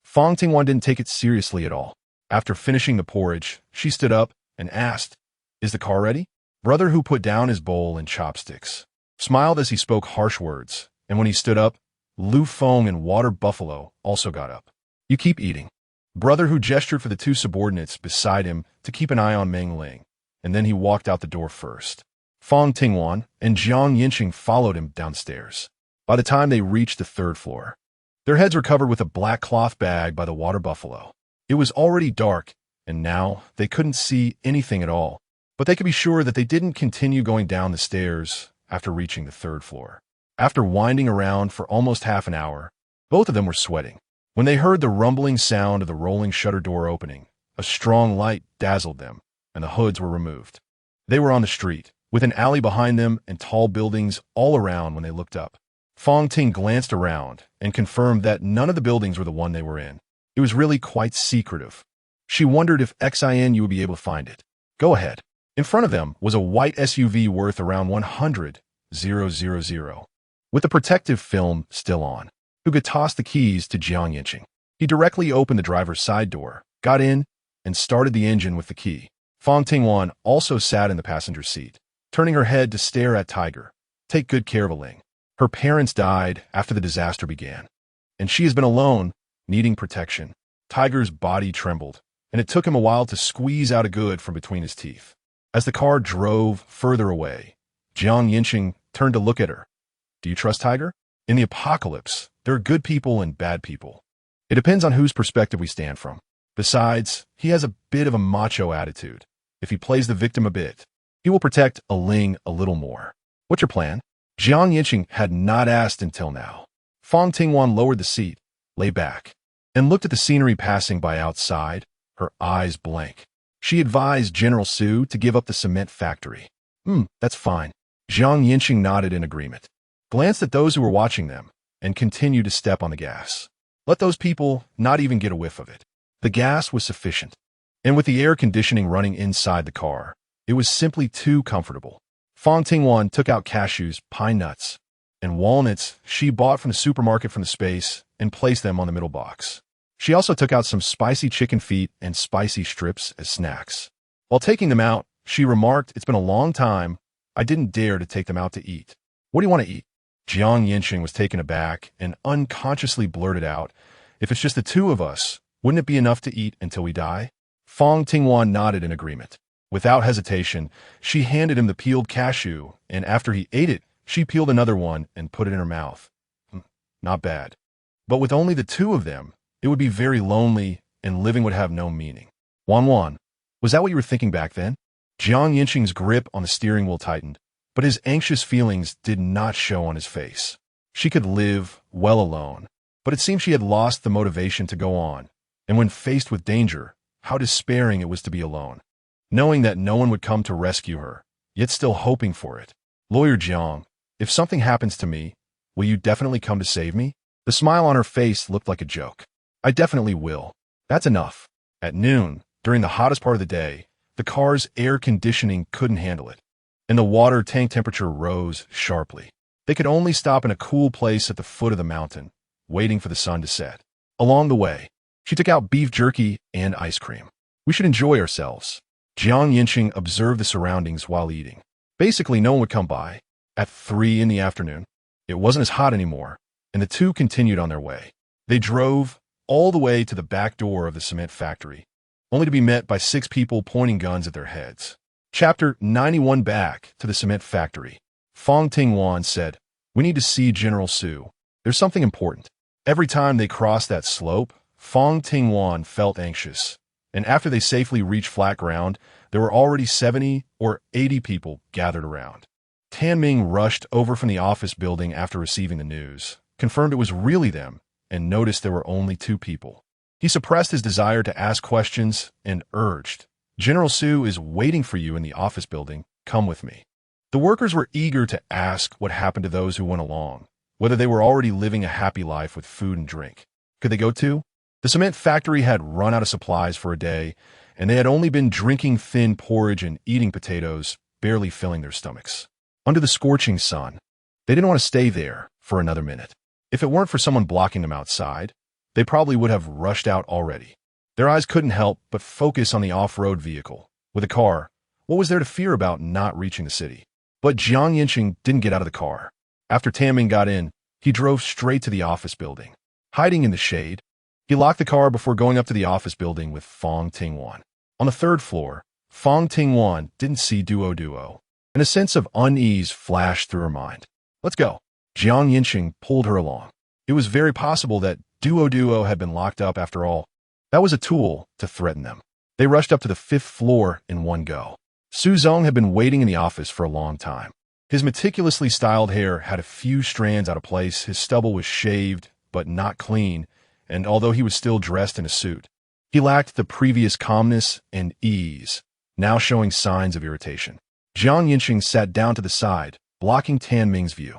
Fang Tingwan didn't take it seriously at all. After finishing the porridge, she stood up and asked, "Is the car ready?" Brother, who put down his bowl and chopsticks, smiled as he spoke harsh words, and when he stood up, Lu Feng and Water Buffalo also got up. "You keep eating." Brother, who gestured for the two subordinates beside him to keep an eye on Meng Ling, and then he walked out the door first. Fang Tingwan and Yancheng followed him downstairs. By the time they reached the third floor, their heads were covered with a black cloth bag by the Water Buffalo. It was already dark, and now they couldn't see anything at all, but they could be sure that they didn't continue going down the stairs after reaching the third floor. After winding around for almost half an hour, both of them were sweating. When they heard the rumbling sound of the rolling shutter door opening, a strong light dazzled them, and the hoods were removed. They were on the street, with an alley behind them and tall buildings all around when they looked up. Fang Ting glanced around and confirmed that none of the buildings were the one they were in. It was really quite secretive. She wondered if XINU would be able to find it. Go ahead. In front of them was a white SUV worth around 100,000, with the protective film still on. Huga tossed the keys to Yancheng. He directly opened the driver's side door, got in, and started the engine with the key. Fang Tingwan also sat in the passenger seat, turning her head to stare at Tiger. Take good care of Ling. Her parents died after the disaster began, and she has been alone, needing protection. Tiger's body trembled, and it took him a while to squeeze out a good from between his teeth. As the car drove further away, Yancheng turned to look at her. Do you trust Tiger? In the apocalypse, there are good people and bad people. It depends on whose perspective we stand from. Besides, he has a bit of a macho attitude. If he plays the victim a bit, he will protect Ling a little more. What's your plan? Yancheng had not asked until now. Fang Tingwan lowered the seat, lay back, and looked at the scenery passing by outside, her eyes blank. She advised General Su to give up the cement factory. That's fine. Yancheng nodded in agreement, glanced at those who were watching them, and continued to step on the gas. Let those people not even get a whiff of it. The gas was sufficient, and with the air conditioning running inside the car, it was simply too comfortable. Fang Tingwan took out cashews, pine nuts, and walnuts she bought from the supermarket from the space and placed them on the middle box. She also took out some spicy chicken feet and spicy strips as snacks. While taking them out, she remarked, "It's been a long time. I didn't dare to take them out to eat. What do you want to eat?" Yancheng was taken aback and unconsciously blurted out, "If it's just the two of us, wouldn't it be enough to eat until we die?" Fang Tingwan nodded in agreement. Without hesitation, she handed him the peeled cashew, and after he ate it, she peeled another one and put it in her mouth. Not bad. But with only the two of them, it would be very lonely, and living would have no meaning. Wan, was that what you were thinking back then? Yancheng's grip on the steering wheel tightened, but his anxious feelings did not show on his face. She could live well alone, but it seemed she had lost the motivation to go on, and when faced with danger, how despairing it was to be alone. Knowing that no one would come to rescue her, yet still hoping for it. Lawyer Jiang, if something happens to me, will you definitely come to save me? The smile on her face looked like a joke. I definitely will. That's enough. At noon, during the hottest part of the day, the car's air conditioning couldn't handle it, and the water tank temperature rose sharply. They could only stop in a cool place at the foot of the mountain, waiting for the sun to set. Along the way, she took out beef jerky and ice cream. We should enjoy ourselves. Yancheng observed the surroundings while eating. Basically, no one would come by. At 3 in the afternoon, it wasn't as hot anymore, and the two continued on their way. They drove all the way to the back door of the cement factory, only to be met by 6 people pointing guns at their heads. Chapter 91. Back to the cement factory. Fang Tingwan said, "We need to see General Su. There's something important." Every time they crossed that slope, Fang Tingwan felt anxious, and after they safely reached flat ground, there were already 70 or 80 people gathered around. Ming rushed over from the office building after receiving the news, confirmed it was really them, and noticed there were only 2 people. He suppressed his desire to ask questions and urged, "General Su is waiting for you in the office building. Come with me." The workers were eager to ask what happened to those who went along, whether they were already living a happy life with food and drink. Could they go too? The cement factory had run out of supplies for a day, and they had only been drinking thin porridge and eating potatoes, barely filling their stomachs. Under the scorching sun, they didn't want to stay there for another minute. If it weren't for someone blocking them outside, they probably would have rushed out already. Their eyes couldn't help but focus on the off-road vehicle. With a car, what was there to fear about not reaching the city? But Yancheng didn't get out of the car. After Ming got in, he drove straight to the office building. Hiding in the shade, he locked the car before going up to the office building with Fang Tingwan. On the 3rd floor, Fang Tingwan didn't see Duo, and a sense of unease flashed through her mind. "Let's go." Yancheng pulled her along. It was very possible that Duo had been locked up after all. That was a tool to threaten them. They rushed up to the 5th floor in one go. Su Zong had been waiting in the office for a long time. His meticulously styled hair had a few strands out of place, his stubble was shaved, but not clean, and although he was still dressed in a suit, he lacked the previous calmness and ease, now showing signs of irritation. Yancheng sat down to the side, blocking Ming's view.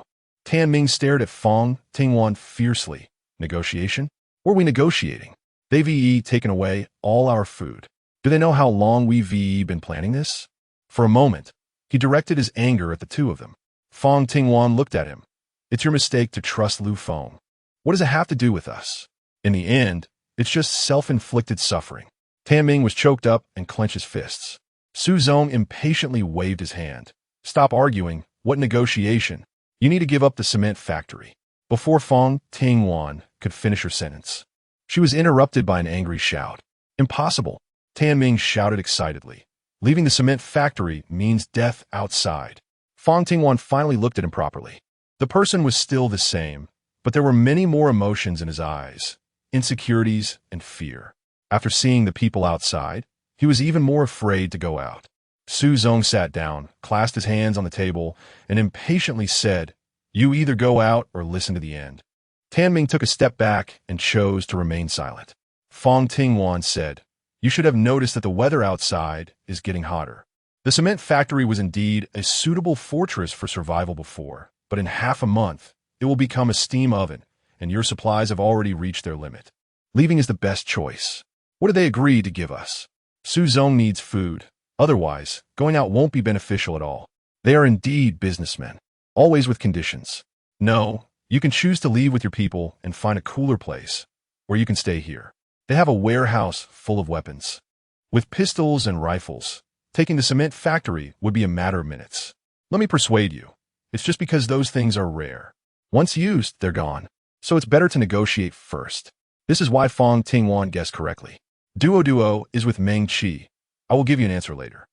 Ming stared at Fang Tingwan fiercely. "Negotiation? Were we negotiating? They've taken away all our food. Do they know how long we've been planning this?" For a moment, he directed his anger at the 2 of them. Fang Tingwan looked at him. "It's your mistake to trust Lu Feng. What does it have to do with us? In the end, it's just self-inflicted suffering." Ming was choked up and clenched his fists. Su Zong impatiently waved his hand. "Stop arguing. What negotiation? You need to give up the cement factory." Before Fang Tingwan could finish her sentence, she was interrupted by an angry shout. "Impossible!" Ming shouted excitedly. "Leaving the cement factory means death outside." Fang Tingwan finally looked at him properly. The person was still the same, but there were many more emotions in his eyes, insecurities and fear. After seeing the people outside, he was even more afraid to go out. Su Zong sat down, clasped his hands on the table, and impatiently said, "You either go out or listen to the end." Ming took a step back and chose to remain silent. Fang Tingwan said, "You should have noticed that the weather outside is getting hotter. The cement factory was indeed a suitable fortress for survival before, but in half a month, it will become a steam oven, and your supplies have already reached their limit. Leaving is the best choice. What did they agree to give us? Su Zong needs food. Otherwise, going out won't be beneficial at all. They are indeed businessmen, always with conditions. No, you can choose to leave with your people and find a cooler place, or you can stay here. They have a warehouse full of weapons. With pistols and rifles, taking the cement factory would be a matter of minutes. Let me persuade you. It's just because those things are rare. Once used, they're gone. So it's better to negotiate first." This is why Fang Tingwan guessed correctly. Duo is with Meng Qi. I will give you an answer later."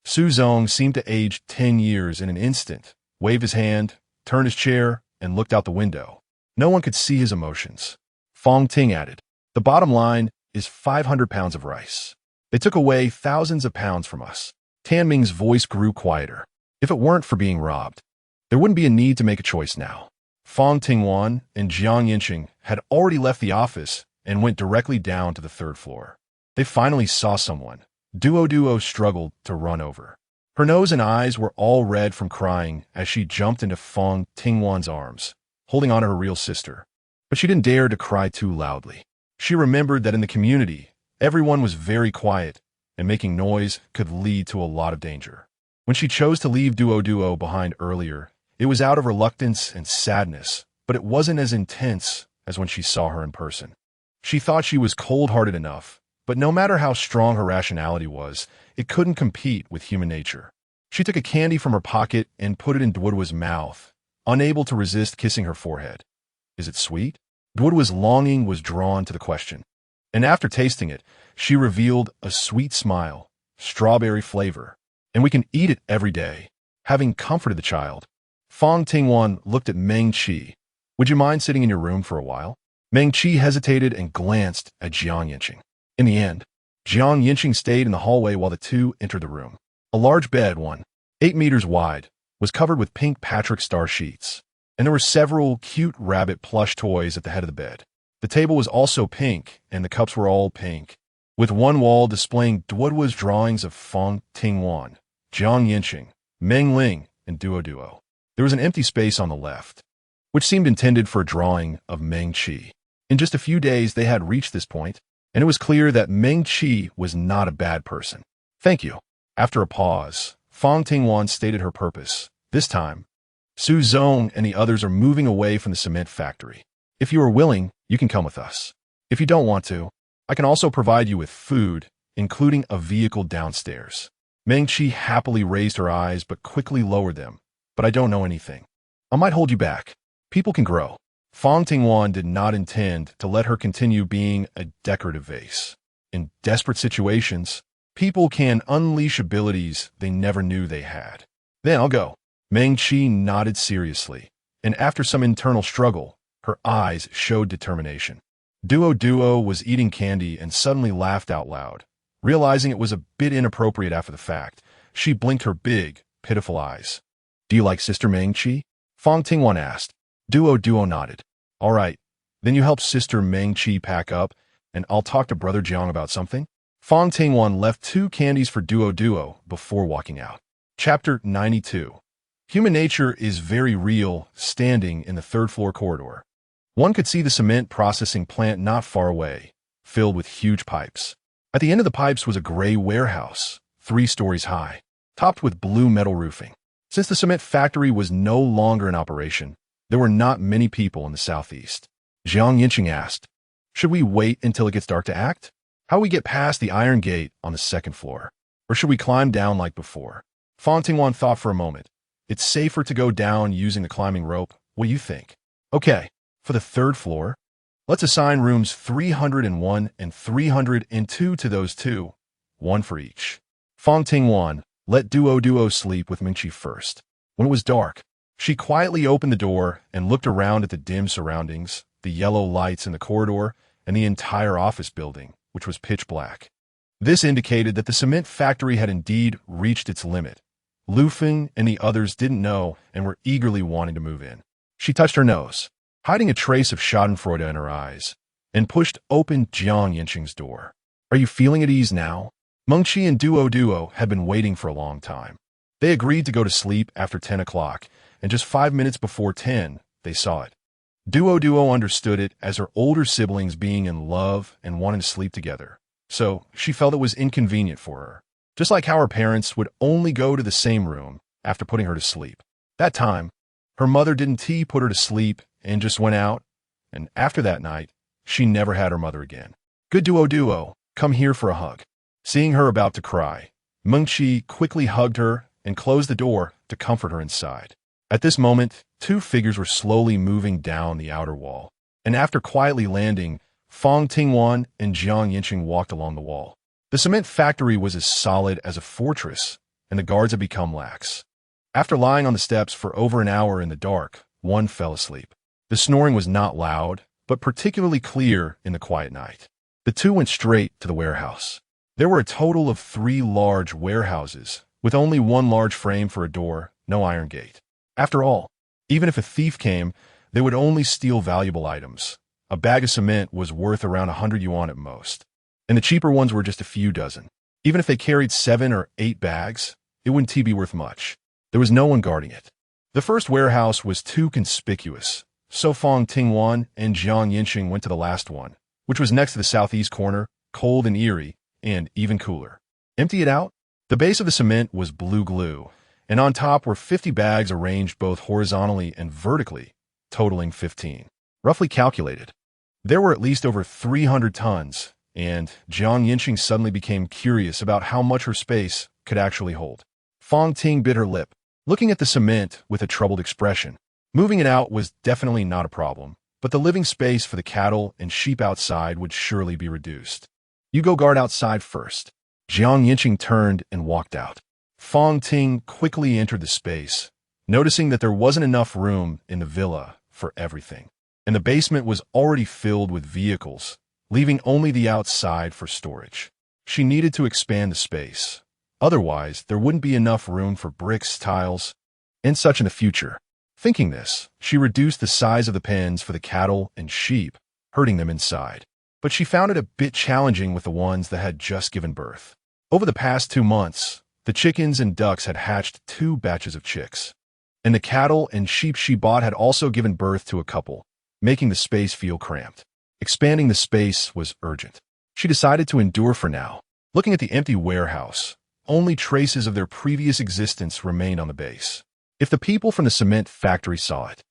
Su Zong seemed to age 10 years in an instant, waved his hand, turned his chair, and looked out the window. No one could see his emotions. Fang Ting added, "The bottom line is 500 pounds of rice. They took away thousands of pounds from us." Ming's voice grew quieter. If it weren't for being robbed, there wouldn't be a need to make a choice now. Fang Tingwan and Yancheng had already left the office and went directly down to the 3rd floor. They finally saw someone. Duo struggled to run over. Her nose and eyes were all red from crying as she jumped into Fang Tingwan's arms, holding on to her real sister. But she didn't dare to cry too loudly. She remembered that in the community, everyone was very quiet, and making noise could lead to a lot of danger. When she chose to leave Duo behind earlier, it was out of reluctance and sadness, but it wasn't as intense as when she saw her in person. She thought she was cold-hearted enough, but no matter how strong her rationality was, it couldn't compete with human nature. She took a candy from her pocket and put it in Duo's mouth, unable to resist kissing her forehead. "Is it sweet?" Duo's longing was drawn to the question, and after tasting it, she revealed a sweet smile, strawberry flavor, and we can eat it every day. Having comforted the child, Fang Tingwan looked at Meng Qi. "Would you mind sitting in your room for a while?" Meng Qi hesitated and glanced at Yancheng. In the end, Yancheng stayed in the hallway while the 2 entered the room. A large bed, 8 meters wide, was covered with pink Patrick Star sheets, and there were several cute rabbit plush toys at the head of the bed. The table was also pink, and the cups were all pink, with one wall displaying Duoduo's drawings of Fang Tingwan, Jiang Yancheng, Meng Ling, and Duo. There was an empty space on the left, which seemed intended for a drawing of Meng Qi. In just a few days, they had reached this point, and it was clear that Meng Qi was not a bad person. Thank you. After a pause, Fang Tingwan stated her purpose. This time, Su Zong and the others are moving away from the cement factory. If you are willing, you can come with us. If you don't want to, I can also provide you with food, including a vehicle downstairs. Meng Qi happily raised her eyes but quickly lowered them. But I don't know anything. I might hold you back. People can grow. Fang Tingwan did not intend to let her continue being a decorative vase. In desperate situations, people can unleash abilities they never knew they had. Then I'll go. Meng Qi nodded seriously, and after some internal struggle, her eyes showed determination. Duo was eating candy and suddenly laughed out loud. Realizing it was a bit inappropriate after the fact, she blinked her big, pitiful eyes. Do you like Sister Meng Qi? Fang Tingwan asked. Duo nodded. All right, then you help Sister Meng Qi pack up, and I'll talk to Brother Jiang about something. Fang Tingwan left 2 candies for Duo before walking out. Chapter 92. Human nature is very real, standing in the 3rd floor corridor. One could see the cement processing plant not far away, filled with huge pipes. At the end of the pipes was a gray warehouse, 3 stories high, topped with blue metal roofing. Since the cement factory was no longer in operation, there were not many people in the southeast. Jiang Yancheng asked, should we wait until it gets dark to act? How do we get past the iron gate on the 2nd floor? Or should we climb down like before? Fang Tingwan thought for a moment. It's safer to go down using the climbing rope. What do you think? Okay, for the 3rd floor, let's assign rooms 301 and 302 to those 2, 1 for each. Fang Tingwan let Duo sleep with Meng Qi first. When it was dark, she quietly opened the door and looked around at the dim surroundings, the yellow lights in the corridor, and the entire office building, which was pitch black. This indicated that the cement factory had indeed reached its limit. Lu Feng and the others didn't know and were eagerly wanting to move in. She touched her nose, hiding a trace of schadenfreude in her eyes, and pushed open Jiang Yancheng's door. Are you feeling at ease now? Meng Qi and Duo had been waiting for a long time. They agreed to go to sleep after 10 o'clock, and just 5 minutes before 10, they saw it. Duo understood it as her older siblings being in love and wanting to sleep together, so she felt it was inconvenient for her, just like how her parents would only go to the same room after putting her to sleep. That time, her mother didn't put her to sleep and just went out, and after that night, she never had her mother again. Good Duo, come here for a hug. Seeing her about to cry, Meng Qi quickly hugged her and closed the door to comfort her inside. At this moment, 2 figures were slowly moving down the outer wall, and after quietly landing, Fang Tingwan and Jiang Yancheng walked along the wall. The cement factory was as solid as a fortress, and the guards had become lax. After lying on the steps for over an hour in the dark, one fell asleep. The snoring was not loud, but particularly clear in the quiet night. The 2 went straight to the warehouse. There were a total of 3 large warehouses, with only 1 large frame for a door, no iron gate. After all, even if a thief came, they would only steal valuable items. A bag of cement was worth around 100 yuan at most, and the cheaper ones were just a few dozen. Even if they carried 7 or 8 bags, it wouldn't be worth much. There was no one guarding it. The first warehouse was too conspicuous, so Fang Tingwan and Jiang Yancheng went to the last one, which was next to the southeast corner, cold and eerie, and even cooler. Empty it out? The base of the cement was blue glue, and on top were 50 bags arranged both horizontally and vertically, totaling 15. Roughly calculated, there were at least over 300 tons, and Jiang Yancheng suddenly became curious about how much her space could actually hold. Fang Ting bit her lip, looking at the cement with a troubled expression. Moving it out was definitely not a problem, but the living space for the cattle and sheep outside would surely be reduced. You go guard outside first. Jiang Yancheng turned and walked out. Fang Ting quickly entered the space, noticing that there wasn't enough room in the villa for everything, and the basement was already filled with vehicles, leaving only the outside for storage. She needed to expand the space. Otherwise, there wouldn't be enough room for bricks, tiles, and such in the future. Thinking this, she reduced the size of the pens for the cattle and sheep, herding them inside. But she found it a bit challenging with the ones that had just given birth. Over the past 2 months, the chickens and ducks had hatched 2 batches of chicks. And the cattle and sheep she bought had also given birth to a couple, making the space feel cramped. Expanding the space was urgent. She decided to endure for now. Looking at the empty warehouse, only traces of their previous existence remained on the base. If the people from the cement factory saw it,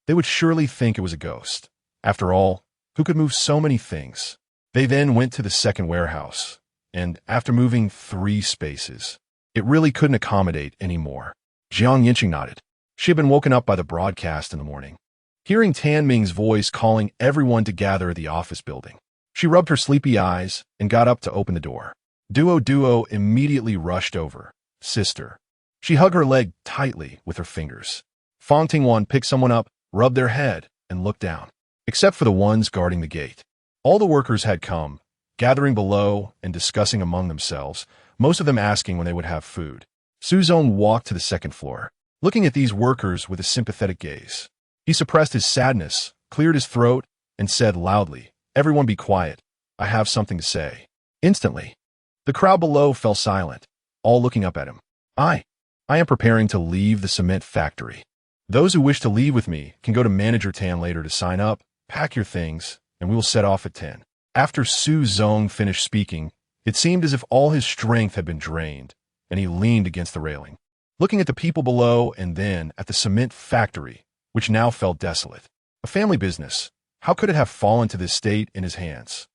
they would surely think it was a ghost. After all, who could move so many things? They then went to the second warehouse, and after moving 3 spaces, it really couldn't accommodate any more. Yancheng nodded. She had been woken up by the broadcast in the morning, hearing Tan Ming's voice calling everyone to gather at the office building. She rubbed her sleepy eyes and got up to open the door. Duo immediately rushed over. Sister. She hugged her leg tightly with her fingers. Fang Tingwan picked someone up, rubbed their head, and looked down. Except for the ones guarding the gate. All the workers had come, gathering below and discussing among themselves, most of them asking when they would have food. Suzong walked to the second floor, looking at these workers with a sympathetic gaze. He suppressed his sadness, cleared his throat, and said loudly, "Everyone be quiet. I have something to say." Instantly, the crowd below fell silent, all looking up at him. I am preparing to leave the cement factory. Those who wish to leave with me can go to Manager Tan later to sign up, pack your things, and we will set off at 10. After Su Zong finished speaking, it seemed as if all his strength had been drained, and he leaned against the railing, looking at the people below and then at the cement factory, which now felt desolate. A family business. How could it have fallen to this state in his hands?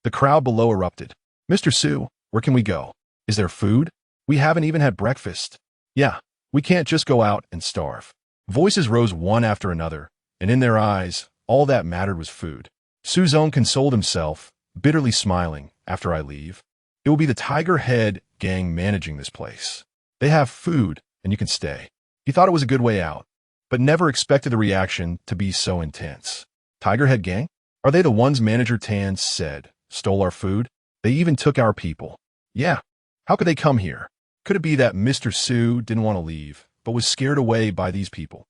The crowd below erupted. "Mr. Su, where can we go? Is there food? We haven't even had breakfast." "Yeah, we can't just go out and starve." Voices rose one after another, and in their eyes, all that mattered was food. Suzong consoled himself, bitterly smiling, "After I leave, it will be the Tiger Head gang managing this place. They have food, and you can stay." He thought it was a good way out, but never expected the reaction to be so intense. Tiger Head gang? Are they the ones Manager Tan said stole our food? They even took our people. Yeah. How could they come here? Could it be that Mr. Su didn't want to leave, but was scared away by these people?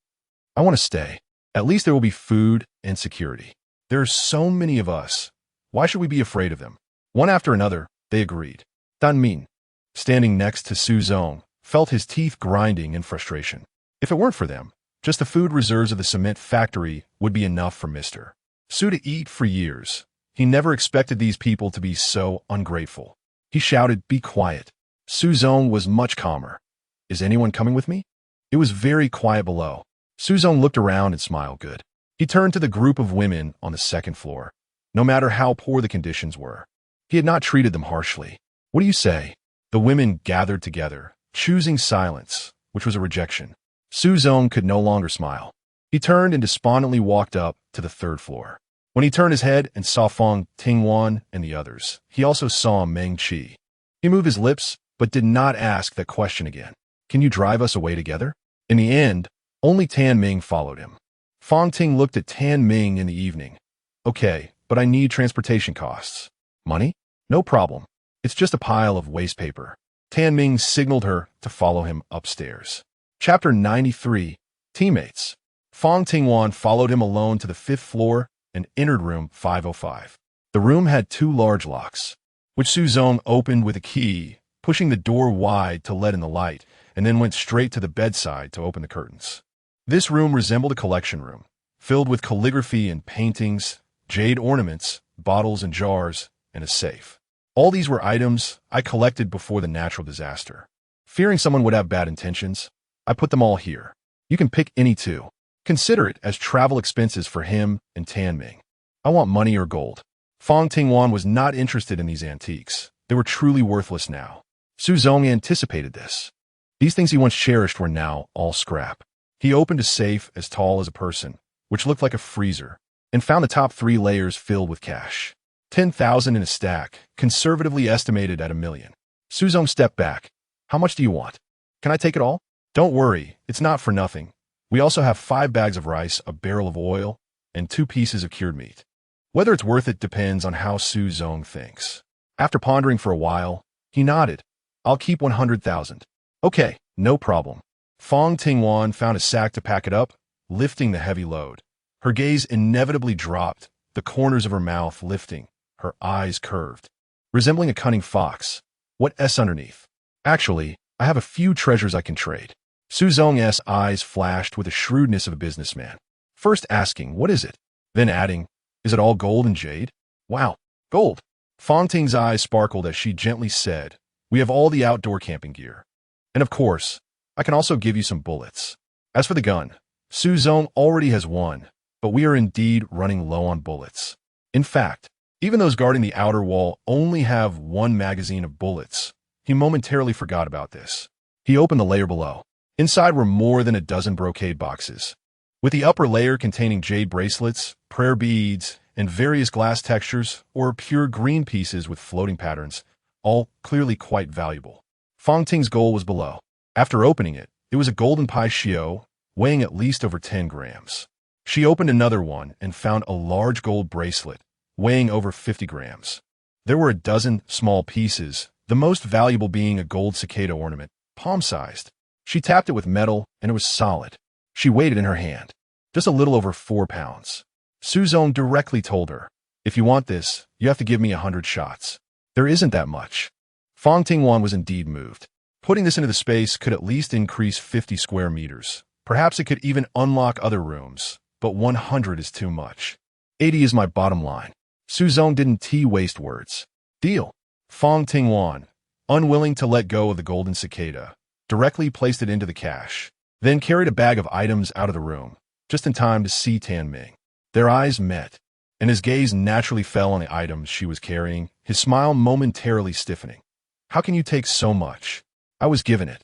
"I want to stay. At least there will be food and security. There are so many of us. Why should we be afraid of them?" One after another, they agreed. Dan Min, standing next to Su Zong, felt his teeth grinding in frustration. If it weren't for them, just the food reserves of the cement factory would be enough for Mr. Su to eat for years. He never expected these people to be so ungrateful. He shouted, "Be quiet." Su Zong was much calmer. "Is anyone coming with me?" It was very quiet below. Su Zong looked around and smiled. Good. He turned to the group of women on the second floor. No matter how poor the conditions were, he had not treated them harshly. "What do you say?" The women gathered together, choosing silence, which was a rejection. Su Zong could no longer smile. He turned and despondently walked up to the third floor. When he turned his head and saw Fang Tingwan and the others, he also saw Meng Qi. He moved his lips, but did not ask that question again. "Can you drive us away together?" In the end, only Tan Ming followed him. Fang Ting looked at Tan Ming in the evening. "Okay, but I need transportation costs." "Money? No problem. It's just a pile of waste paper." Tan Ming signaled her to follow him upstairs. Chapter 93, Teammates. Fang Tingwan followed him alone to the 5th floor and entered room 505. The room had 2 large locks, which Su Zong opened with a key, pushing the door wide to let in the light, and then went straight to the bedside to open the curtains. This room resembled a collection room, filled with calligraphy and paintings, jade ornaments, bottles and jars, and a safe. All these were items I collected before the natural disaster. Fearing someone would have bad intentions, I put them all here. You can pick any 2. Consider it as travel expenses for him and Tan Ming. I want money or gold. Fang Tingwan was not interested in these antiques. They were truly worthless now. Su Zong anticipated this. These things he once cherished were now all scrap. He opened a safe as tall as a person, which looked like a freezer, and found the top 3 layers filled with cash. 10,000 in a stack, conservatively estimated at $1 million. Su Zong stepped back. "How much do you want? Can I take it all?" "Don't worry, it's not for nothing. We also have 5 bags of rice, a barrel of oil, and 2 pieces of cured meat." Whether it's worth it depends on how Su Zong thinks. After pondering for a while, he nodded. "I'll keep 100,000. "Okay, no problem." Fang Tingwan found a sack to pack it up, lifting the heavy load. Her gaze inevitably dropped, the corners of her mouth lifting, her eyes curved, resembling a cunning fox. What S underneath? Actually, I have a few treasures I can trade. Su Zhong's eyes flashed with the shrewdness of a businessman. First asking, what is it? Then adding, is it all gold and jade? Wow, gold. Fang Ting's eyes sparkled as she gently said, we have all the outdoor camping gear. And of course, I can also give you some bullets. As for the gun, Su Zhong already has one, but we are indeed running low on bullets. In fact, even those guarding the outer wall only have one magazine of bullets. He momentarily forgot about this. He opened the layer below. Inside were more than a dozen brocade boxes, with the upper layer containing jade bracelets, prayer beads, and various glass textures or pure green pieces with floating patterns, all clearly quite valuable. Fang Ting's goal was below. After opening it, it was a golden pai shio, weighing at least over 10 grams. She opened another one and found a large gold bracelet, weighing over 50 grams. There were a dozen small pieces, the most valuable being a gold cicada ornament, palm-sized. She tapped it with metal, and it was solid. She weighed it in her hand, just a little over 4 pounds. Su Zhong directly told her, if you want this, you have to give me 100 shots. There isn't that much. Fang Tingwan was indeed moved. Putting this into the space could at least increase 50 square meters. Perhaps it could even unlock other rooms, but 100 is too much. 80 is my bottom line. Su Zhong didn't waste words. Deal. Fang Tingwan, unwilling to let go of the golden cicada, directly placed it into the cache, then carried a bag of items out of the room, just in time to see Tan Ming. Their eyes met, and his gaze naturally fell on the items she was carrying, his smile momentarily stiffening. How can you take so much? I was given it.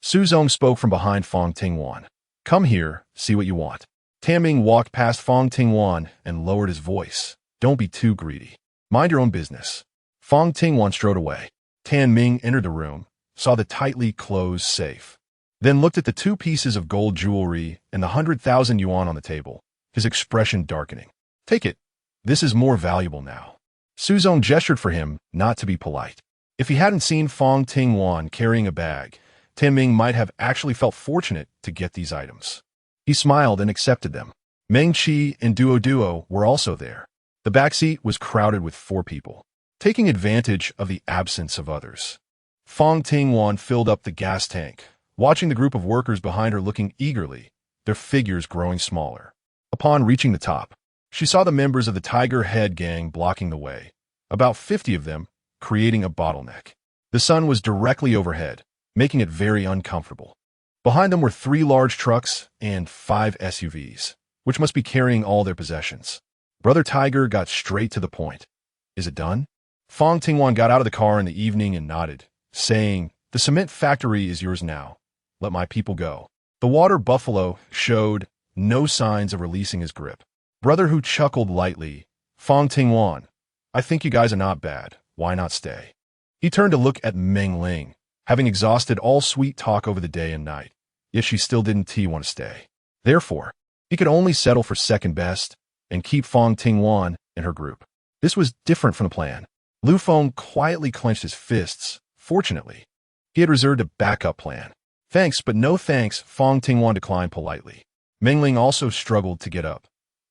Su Zhong spoke from behind Fang Tingwan. Come here, see what you want. Tan Ming walked past Fang Tingwan and lowered his voice. Don't be too greedy. Mind your own business. Fang Tingwan strode away. Tan Ming entered the room, saw the tightly closed safe, then looked at the 2 pieces of gold jewelry and the 100,000 yuan on the table, his expression darkening. Take it. This is more valuable now. Su Zhong gestured for him not to be polite. If he hadn't seen Fang Tingwan carrying a bag, Tan Ming might have actually felt fortunate to get these items. He smiled and accepted them. Meng Qi and Duo were also there. The backseat was crowded with 4 people, taking advantage of the absence of others. Fang Tingwan filled up the gas tank, watching the group of workers behind her looking eagerly, their figures growing smaller. Upon reaching the top, she saw the members of the Tiger Head gang blocking the way, about 50 of them, creating a bottleneck. The sun was directly overhead, making it very uncomfortable. Behind them were 3 large trucks and 5 SUVs, which must be carrying all their possessions. Brother Tiger got straight to the point. Is it done? Fang Tingwan got out of the car in the evening and nodded, saying, the cement factory is yours now. Let my people go. The water buffalo showed no signs of releasing his grip. Brother Hu chuckled lightly. Fang Tingwan, I think you guys are not bad. Why not stay? He turned to look at Meng Ling, having exhausted all sweet talk over the day and night, yet she still didn't want to stay. Therefore, he could only settle for second best and keep Fang Tingwan in her group. This was different from the plan. Lu Feng quietly clenched his fists. Fortunately, he had reserved a backup plan. Thanks, but no thanks, Fang Tingwan declined politely. Meng Ling also struggled to get up.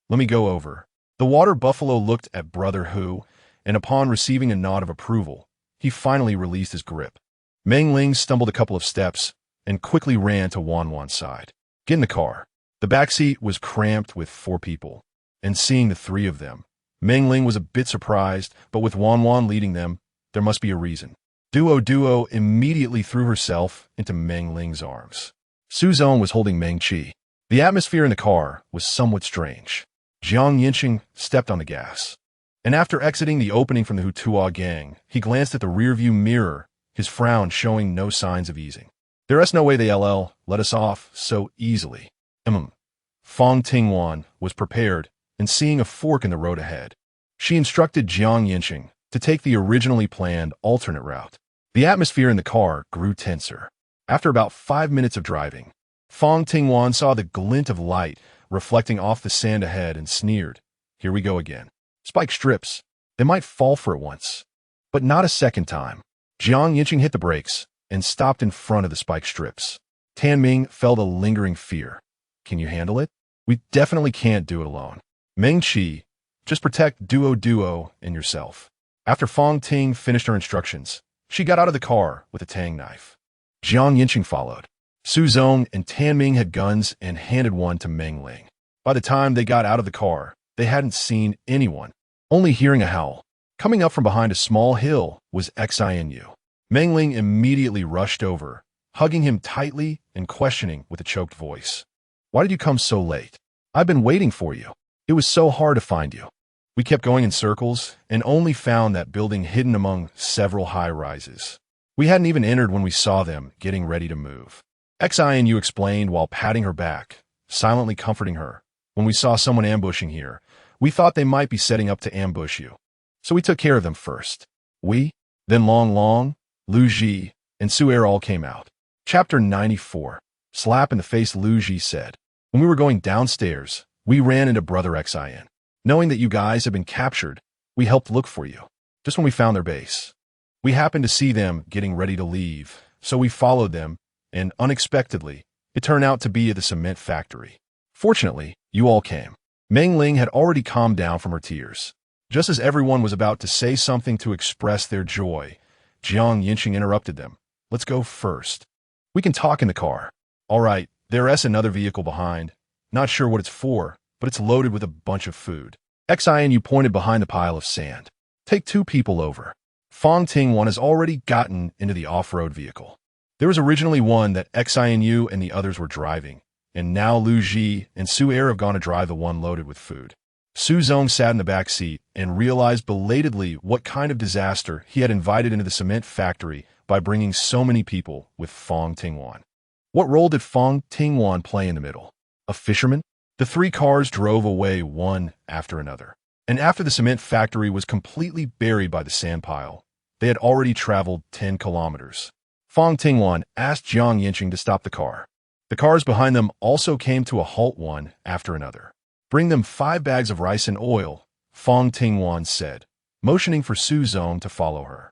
Let me go over. The water buffalo looked at Brother Hu, and upon receiving a nod of approval, he finally released his grip. Meng Ling stumbled a couple of steps and quickly ran to Wanwan's side. Get in the car. The backseat was cramped with 4 people, and seeing the 3 of them, Meng Ling was a bit surprised, but with Wanwan leading them, there must be a reason. Duo immediately threw herself into Meng Ling's arms. Su Zhong was holding Meng Qi. The atmosphere in the car was somewhat strange. Yancheng stepped on the gas, and after exiting the opening from the Hutua gang, he glanced at the rearview mirror, his frown showing no signs of easing. There is no way they let us off so easily. Fang Tingwan was prepared and seeing a fork in the road ahead. She instructed Yancheng to take the originally planned alternate route. The atmosphere in the car grew tenser. After about 5 minutes of driving, Fang Tingwan saw the glint of light reflecting off the sand ahead and sneered. Here we go again. Spike strips. They might fall for it once, but not a second time. Yancheng hit the brakes and stopped in front of the spike strips. Tan Ming felt a lingering fear. Can you handle it? We definitely can't do it alone. Meng Qi, just protect Duo and yourself. After Fang Ting finished her instructions, she got out of the car with a Tang knife. Jiang Yancheng followed. Su Zong and Tan Ming had guns and handed one to Meng Ling. By the time they got out of the car, they hadn't seen anyone, only hearing a howl. Coming up from behind a small hill was Xianyu. Meng Ling immediately rushed over, hugging him tightly and questioning with a choked voice. Why did you come so late? I've been waiting for you. It was so hard to find you. We kept going in circles and only found that building hidden among several high-rises. We hadn't even entered when we saw them getting ready to move. Xianyu explained while patting her back, silently comforting her. When we saw someone ambushing here, we thought they might be setting up to ambush you. So we took care of them first. Then Long, Lu Ji, and Su Er all came out. Chapter 94. Slap in the face. Lu Ji said. When we were going downstairs, we ran into Brother Xian. Knowing that you guys had been captured, we helped look for you. Just when we found their base, we happened to see them getting ready to leave, so we followed them, and unexpectedly, it turned out to be at the cement factory. Fortunately, you all came. Meng Ling had already calmed down from her tears. Just as everyone was about to say something to express their joy, Jiang Yancheng interrupted them. Let's go first. We can talk in the car. All right, there's another vehicle behind. Not sure what it's for, but it's loaded with a bunch of food. Xianyu pointed behind the pile of sand. Take 2 people over. Fang Tingwan has already gotten into the off-road vehicle. There was originally one that Xianyu and the others were driving, and now Lu Ji and Su Er have gone to drive the one loaded with food. Su Zong sat in the back seat and realized belatedly what kind of disaster he had invited into the cement factory by bringing so many people with Fang Tingwan. What role did Fang Tingwan play in the middle? A fisherman? The 3 cars drove away one after another. And after the cement factory was completely buried by the sand pile, they had already traveled 10 kilometers. Fang Tingwan asked Jiang Yancheng to stop the car. The cars behind them also came to a halt one after another. Bring them 5 bags of rice and oil, Fang Tingwan said, motioning for Su Zong to follow her.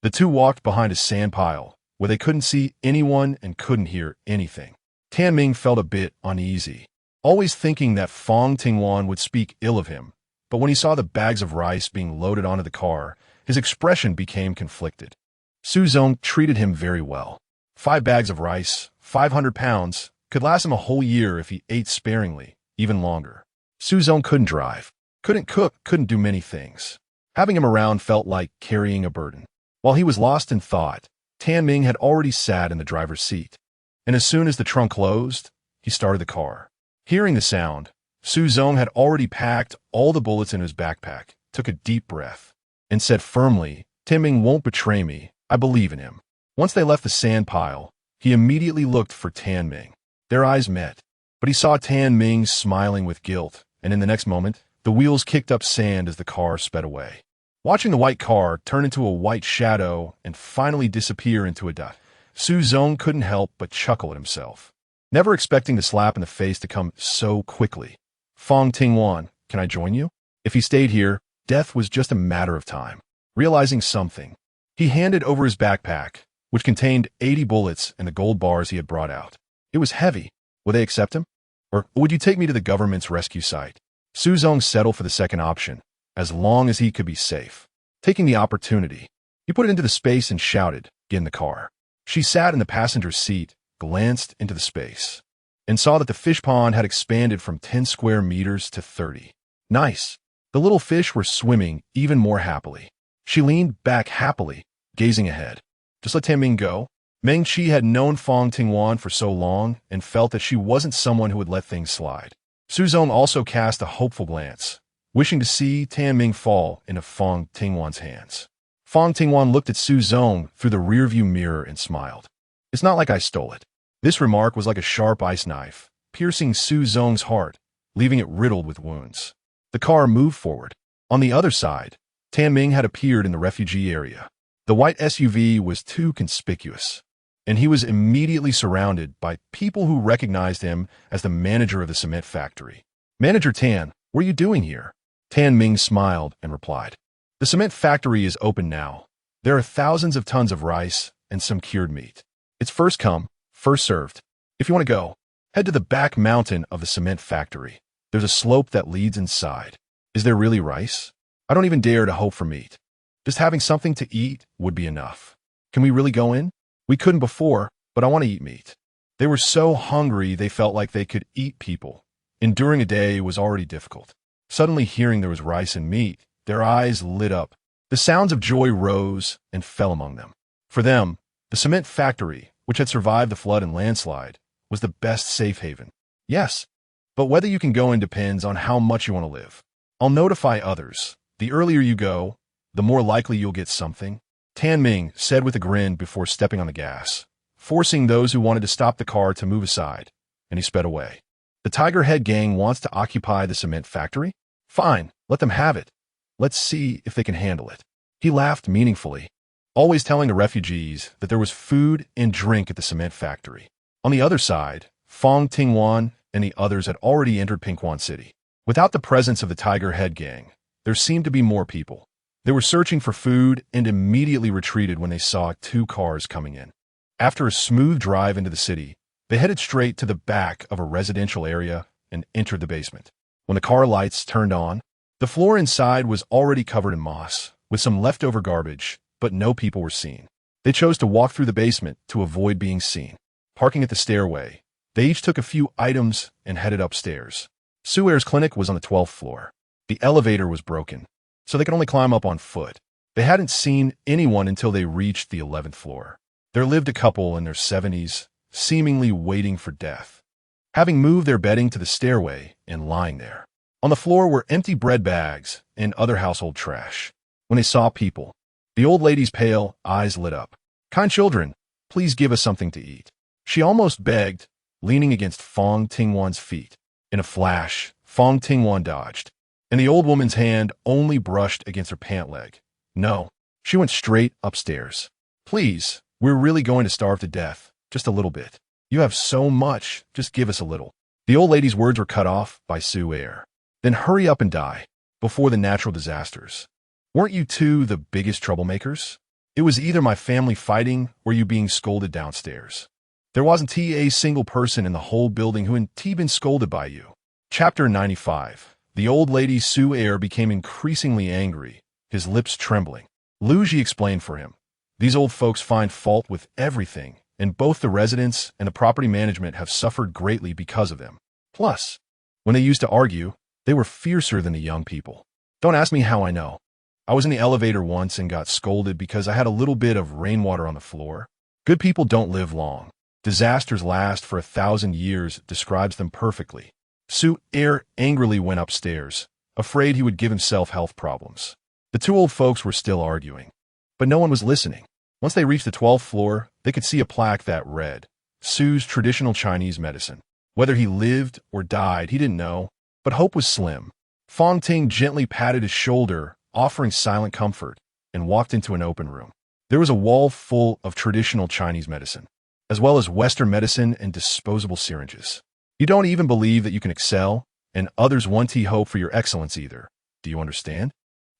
The 2 walked behind a sand pile, where they couldn't see anyone and couldn't hear anything. Tan Ming felt a bit uneasy, always thinking that Fang Tingwan would speak ill of him, but when he saw the bags of rice being loaded onto the car, his expression became conflicted. Su Zong treated him very well. 5 bags of rice, 500 pounds, could last him a whole year if he ate sparingly, even longer. Su Zong couldn't drive, couldn't cook, couldn't do many things. Having him around felt like carrying a burden. While he was lost in thought, Tan Ming had already sat in the driver's seat, and as soon as the trunk closed, he started the car. Hearing the sound, Su Zong had already packed all the bullets in his backpack, took a deep breath, and said firmly, Tan Ming won't betray me, I believe in him. Once they left the sand pile, he immediately looked for Tan Ming. Their eyes met, but he saw Tan Ming smiling with guilt, and in the next moment, the wheels kicked up sand as the car sped away. Watching the white car turn into a white shadow and finally disappear into a dot, Su Zong couldn't help but chuckle at himself, never expecting the slap in the face to come so quickly. Fang Tingwan, can I join you? If he stayed here, death was just a matter of time. Realizing something, he handed over his backpack, which contained 80 bullets and the gold bars he had brought out. It was heavy. Would they accept him? Or would you take me to the government's rescue site? Su Zong settled for the second option, as long as he could be safe. Taking the opportunity, he put it into the space and shouted, get in the car. She sat in the passenger seat, glanced into the space, and saw that the fish pond had expanded from 10 square meters to 30. Nice. The little fish were swimming even more happily. She leaned back happily, gazing ahead. Just let Tan Ming go. Meng Qi had known Fang Tingwan for so long and felt that she wasn't someone who would let things slide. Su Zong also cast a hopeful glance, wishing to see Tan Ming fall into Fang Tingwan's hands. Fang Tingwan looked at Su Zong through the rearview mirror and smiled. It's not like I stole it. This remark was like a sharp ice knife, piercing Su Zong's heart, leaving it riddled with wounds. The car moved forward. On the other side, Tan Ming had appeared in the refugee area. The white SUV was too conspicuous, and he was immediately surrounded by people who recognized him as the manager of the cement factory. Manager Tan, what are you doing here? Tan Ming smiled and replied, the cement factory is open now. There are thousands of tons of rice and some cured meat. It's first come, first served. If you want to go, head to the back mountain of the cement factory. There's a slope that leads inside. Is there really rice? I don't even dare to hope for meat. Just having something to eat would be enough. Can we really go in? We couldn't before, but I want to eat meat. They were so hungry they felt like they could eat people. Enduring a day was already difficult. Suddenly hearing there was rice and meat, their eyes lit up. The sounds of joy rose and fell among them. For them, the cement factory, which had survived the flood and landslide, was the best safe haven. Yes, but whether you can go in depends on how much you want to live. I'll notify others. The earlier you go, the more likely you'll get something, Tan Ming said with a grin before stepping on the gas, forcing those who wanted to stop the car to move aside, and he sped away. The Tiger Head gang wants to occupy the cement factory? Fine, let them have it. Let's see if they can handle it. He laughed meaningfully, always telling the refugees that there was food and drink at the cement factory. On the other side, Fang Tingwan and the others had already entered Pingquan City. Without the presence of the Tiger Head gang, there seemed to be more people. They were searching for food and immediately retreated when they saw 2 cars coming in. After a smooth drive into the city, they headed straight to the back of a residential area and entered the basement. When the car lights turned on, the floor inside was already covered in moss, with some leftover garbage, but no people were seen. They chose to walk through the basement to avoid being seen. Parking at the stairway, they each took a few items and headed upstairs. Suer's clinic was on the 12th floor. The elevator was broken, so they could only climb up on foot. They hadn't seen anyone until they reached the 11th floor. There lived a couple in their 70s, seemingly waiting for death, having moved their bedding to the stairway and lying there. On the floor were empty bread bags and other household trash. When they saw people, the old lady's pale eyes lit up. "Kind children, please give us something to eat," she almost begged, leaning against Fang Tingwan's feet. In a flash, Fang Tingwan dodged, and the old woman's hand only brushed against her pant leg. No, she went straight upstairs. "Please, we're really going to starve to death. Just a little bit. You have so much, just give us a little." The old lady's words were cut off by Suer. "Then hurry up and die, before the natural disasters. Weren't you 2 the biggest troublemakers? It was either my family fighting or you being scolded downstairs. There wasn't a single person in the whole building who hadn't been scolded by you." Chapter 95. The old lady Suer became increasingly angry, his lips trembling. Luji explained for him. These old folks find fault with everything, and both the residents and the property management have suffered greatly because of them. Plus, when they used to argue, they were fiercer than the young people. Don't ask me how I know. I was in the elevator once and got scolded because I had a little bit of rainwater on the floor. Good people don't live long. Disasters last for 1,000 years describes them perfectly. Suer angrily went upstairs, afraid he would give himself health problems. The 2 old folks were still arguing, but no one was listening. Once they reached the 12th floor, they could see a plaque that read, "Su's traditional Chinese medicine." Whether he lived or died, he didn't know, but hope was slim. Fang Ting gently patted his shoulder, offering silent comfort, and walked into an open room. There was a wall full of traditional Chinese medicine, as well as Western medicine and disposable syringes. You don't even believe that you can excel, and others want to hope for your excellence either. Do you understand?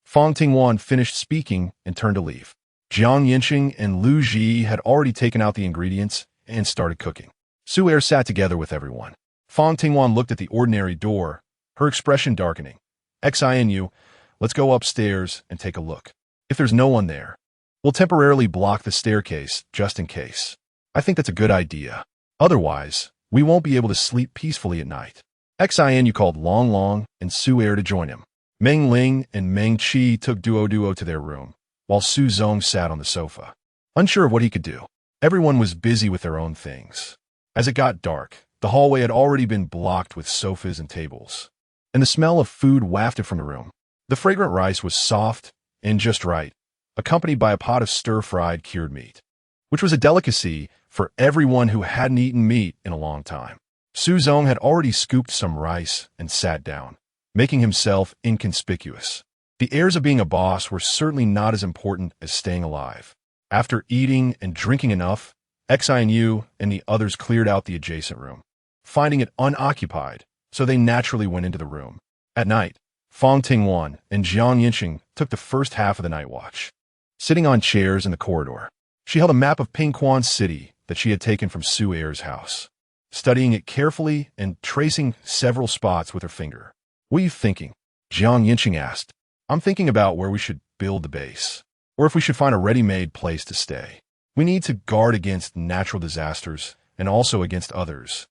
Fang Tingwan finished speaking and turned to leave. Jiang Yancheng and Lu Ji had already taken out the ingredients and started cooking. Suer sat together with everyone. Fang Tingwan looked at the ordinary door, her expression darkening. "Xinu, let's go upstairs and take a look. If there's no one there, we'll temporarily block the staircase just in case. I think that's a good idea. Otherwise, we won't be able to sleep peacefully at night." Xinu called Long Long and Suer to join him. Meng Ling and Meng Qi took Duo to their room, while Su Zong sat on the sofa, unsure of what he could do. Everyone was busy with their own things. As it got dark, the hallway had already been blocked with sofas and tables, and the smell of food wafted from the room. The fragrant rice was soft and just right, accompanied by a pot of stir-fried cured meat, which was a delicacy for everyone who hadn't eaten meat in a long time. Su Zong had already scooped some rice and sat down, making himself inconspicuous. The airs of being a boss were certainly not as important as staying alive. After eating and drinking enough, Xinu and the others cleared out the adjacent room, finding it unoccupied, so they naturally went into the room. At night, Fang Tingwan and Jiang Yancheng took the first half of the night watch. Sitting on chairs in the corridor, she held a map of Pingquan City that she had taken from Suer's house. studying it carefully and tracing several spots with her finger. "What are you thinking?" Yancheng asked. "I'm thinking about where we should build the base, or if we should find a ready-made place to stay. We need to guard against natural disasters and also against others.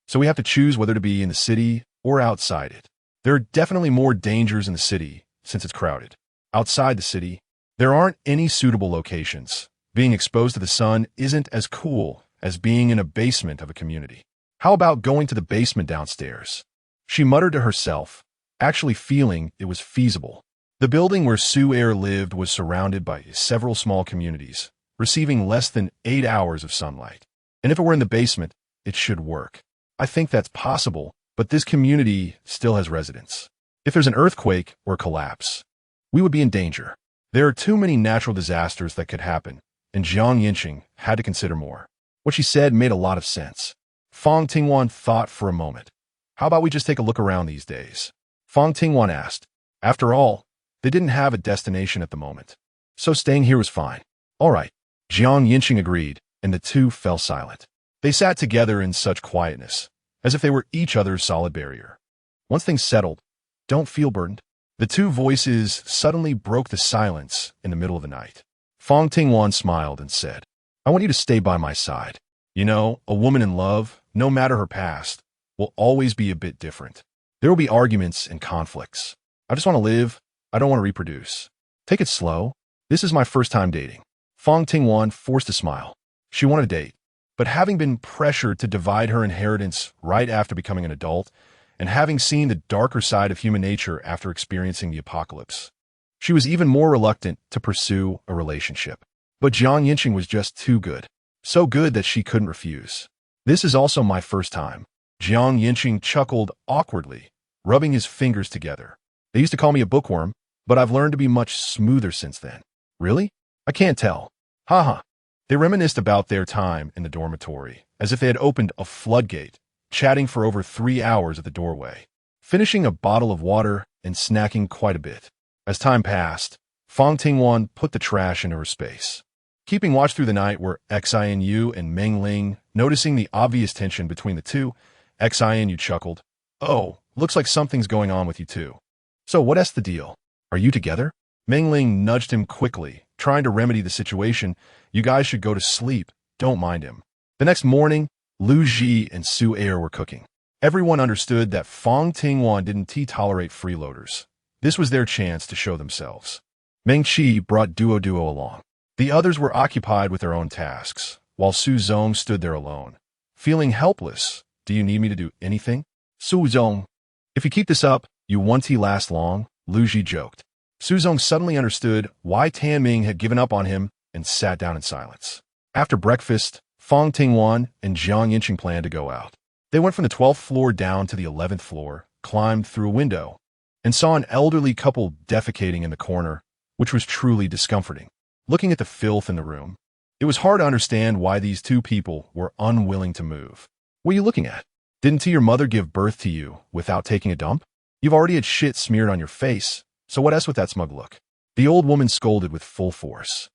So we have to choose whether to be in the city or outside it. There are definitely more dangers in the city since it's crowded. Outside the city, there aren't any suitable locations. Being exposed to the sun isn't as cool as being in a basement of a community. How about going to the basement downstairs?" She muttered to herself, actually feeling it was feasible. The building where Su-er lived was surrounded by several small communities, receiving less than 8 hours of sunlight. And if it were in the basement, it should work. I think that's possible, but this community still has residents. If there's an earthquake or collapse, we would be in danger. There are too many natural disasters that could happen, and Yancheng had to consider more. What she said made a lot of sense. Fang Tingwan thought for a moment. "How about we just take a look around these days?" Fang Tingwan asked. After all, they didn't have a destination at the moment, so staying here was fine. "All right," Yancheng agreed, and the two fell silent. They sat together in such quietness, as if they were each other's solid barrier. Once things settled, "Don't feel burdened." The two voices suddenly broke the silence in the middle of the night. Fang Tingwan smiled and said, "I want you to stay by my side. You know, a woman in love, no matter her past, will always be a bit different. There will be arguments and conflicts. I just want to live. I don't want to reproduce. Take it slow. This is my first time dating." Fang Tingwan forced a smile. She wanted a date, but having been pressured to divide her inheritance right after becoming an adult, and having seen the darker side of human nature after experiencing the apocalypse, she was even more reluctant to pursue a relationship. But Yancheng was just too good. So good that she couldn't refuse. "This is also my first time." Yancheng chuckled awkwardly, rubbing his fingers together. "They used to call me a bookworm, but I've learned to be much smoother since then." "Really? I can't tell." Haha. They reminisced about their time in the dormitory, as if they had opened a floodgate, chatting for over 3 hours at the doorway, finishing a bottle of water and snacking quite a bit. As time passed, Fang Tingwan put the trash into her space. Keeping watch through the night were Xinu and Meng Ling. Noticing the obvious tension between the two, Xinu chuckled. "Oh, looks like something's going on with you two. So what's the deal? Are you together?" Meng Ling nudged him quickly, trying to remedy the situation. "You guys should go to sleep. Don't mind him." The next morning, Lu Ji and Su-er were cooking. Everyone understood that Fang Tingwan didn't tolerate freeloaders. This was their chance to show themselves. Meng Qi brought Duo along. The others were occupied with their own tasks, while Su Zong stood there alone, feeling helpless. "Do you need me to do anything?" Su Zong. "If you keep this up, you won't last long," Lu Ji joked. Su Zong suddenly understood why Tan Ming had given up on him and sat down in silence. After breakfast, Fang Tingwan and Yancheng planned to go out. They went from the 12th floor down to the 11th floor, climbed through a window, and saw an elderly couple defecating in the corner, which was truly discomforting. Looking at the filth in the room, it was hard to understand why these two people were unwilling to move. "What are you looking at? Didn't your mother give birth to you without taking a dump? You've already had shit smeared on your face, so what else with that smug look?" The old woman scolded with full force.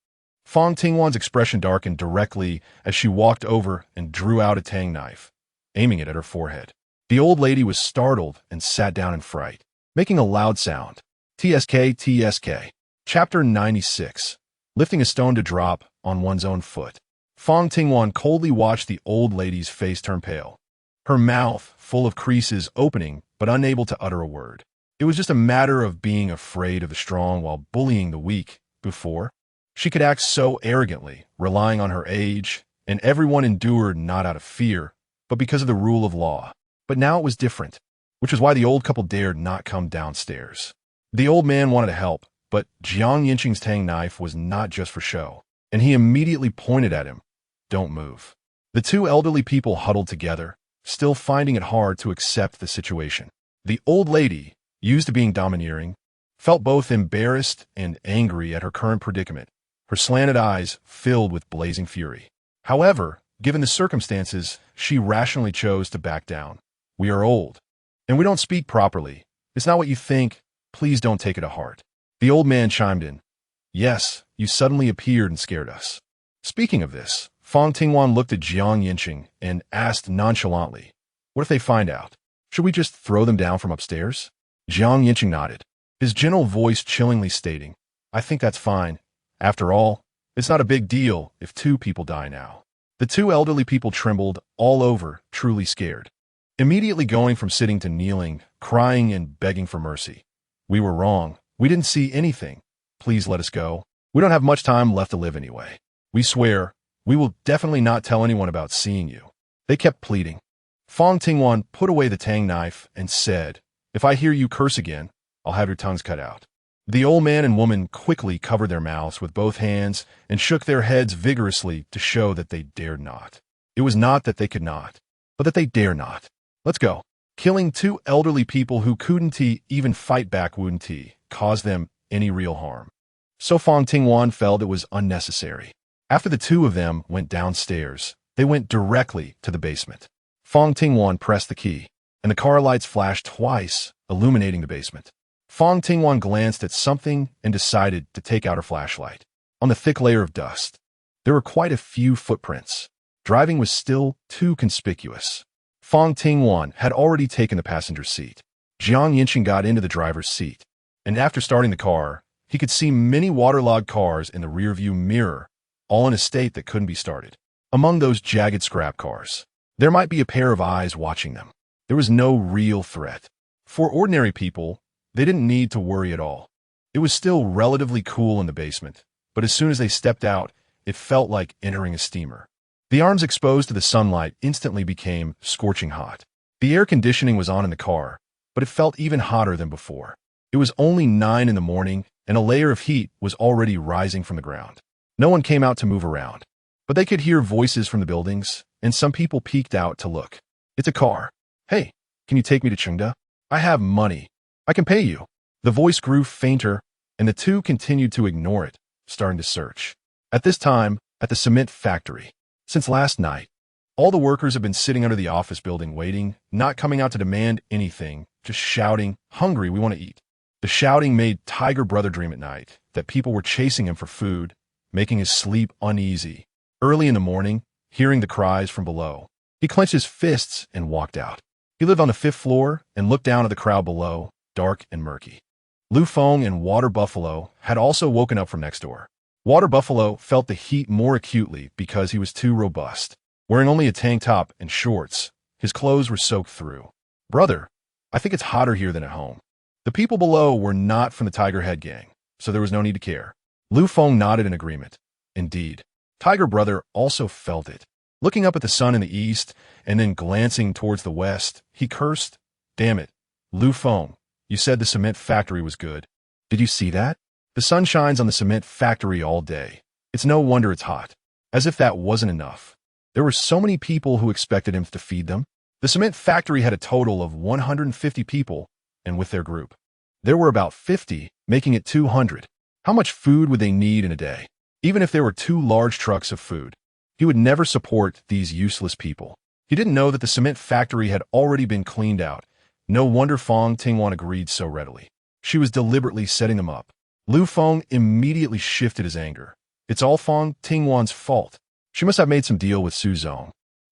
Fang Tingwan's expression darkened directly as she walked over and drew out a Tang knife, aiming it at her forehead. The old lady was startled and sat down in fright, making a loud sound. TSK. Chapter 96. Lifting a stone to drop on one's own foot. Fang Tingwan coldly watched the old lady's face turn pale, her mouth full of creases opening but unable to utter a word. It was just a matter of being afraid of the strong while bullying the weak. Before, she could act so arrogantly, relying on her age, and everyone endured not out of fear, but because of the rule of law. But now it was different, which was why the old couple dared not come downstairs. The old man wanted to help, but Yancheng's Tang knife was not just for show, and he immediately pointed at him. "Don't move." The two elderly people huddled together, still finding it hard to accept the situation. The old lady, used to being domineering, felt both embarrassed and angry at her current predicament, her slanted eyes filled with blazing fury. However, given the circumstances, she rationally chose to back down. "We are old, and we don't speak properly. It's not what you think. Please don't take it to heart." The old man chimed in. "Yes, you suddenly appeared and scared us." Speaking of this, Fang Tingwan looked at Yancheng and asked nonchalantly, "What if they find out? Should we just throw them down from upstairs?" Yancheng nodded, his gentle voice chillingly stating, "I think that's fine. After all, it's not a big deal if 2 people die now." The 2 elderly people trembled all over, truly scared, immediately going from sitting to kneeling, crying and begging for mercy. "We were wrong. We didn't see anything. Please let us go. We don't have much time left to live anyway. We swear, we will definitely not tell anyone about seeing you." They kept pleading. Fang Tingwan put away the Tang knife and said, "If I hear you curse again, I'll have your tongues cut out." The old man and woman quickly covered their mouths with both hands and shook their heads vigorously to show that they dared not. It was not that they could not, but that they dare not. "Let's go." Killing 2 elderly people who couldn't even fight back wouldn't cause them any real harm. So Fang Tingwan felt it was unnecessary. After the 2 of them went downstairs, they went directly to the basement. Fang Tingwan pressed the key, and the car lights flashed twice, illuminating the basement. Fang Tingwan glanced at something and decided to take out her flashlight. On the thick layer of dust, there were quite a few footprints. Driving was still too conspicuous. Fang Tingwan had already taken the passenger seat. Yancheng got into the driver's seat, and after starting the car, he could see many waterlogged cars in the rearview mirror, all in a state that couldn't be started. Among those jagged scrap cars, there might be a pair of eyes watching them. There was no real threat. For ordinary people, they didn't need to worry at all. It was still relatively cool in the basement, but as soon as they stepped out, it felt like entering a steamer. The arms exposed to the sunlight instantly became scorching hot. The air conditioning was on in the car, but it felt even hotter than before. It was only 9 in the morning, and a layer of heat was already rising from the ground. No one came out to move around, but they could hear voices from the buildings, and some people peeked out to look. "It's a car. Hey, can you take me to Chengda? I have money. I can pay you." The voice grew fainter, and the 2 continued to ignore it, starting to search. At this time, at the cement factory, since last night, all the workers have been sitting under the office building waiting, not coming out to demand anything, just shouting, "Hungry, we want to eat." The shouting made Tiger Brother dream at night that people were chasing him for food, making his sleep uneasy. Early in the morning, hearing the cries from below, he clenched his fists and walked out. He lived on the 5th floor and looked down at the crowd below, dark and murky. Lu Feng and Water Buffalo had also woken up from next door. Water Buffalo felt the heat more acutely because he was too robust. Wearing only a tank top and shorts, his clothes were soaked through. "Brother, I think it's hotter here than at home." The people below were not from the Tiger Head gang, so there was no need to care. Lu Feng nodded in agreement. Indeed, Tiger Brother also felt it. Looking up at the sun in the east and then glancing towards the west, he cursed, "Damn it, Lu Feng, you said the cement factory was good. Did you see that? The sun shines on the cement factory all day. It's no wonder it's hot." As if that wasn't enough, there were so many people who expected him to feed them. The cement factory had a total of 150 people, and with their group, there were about 50, making it 200. How much food would they need in a day? Even if there were 2 large trucks of food, he would never support these useless people. He didn't know that the cement factory had already been cleaned out. No wonder Fang Tingwan agreed so readily. She was deliberately setting them up. Lu Feng immediately shifted his anger. It's all Fang Tingwan's fault. She must have made some deal with Su Zong,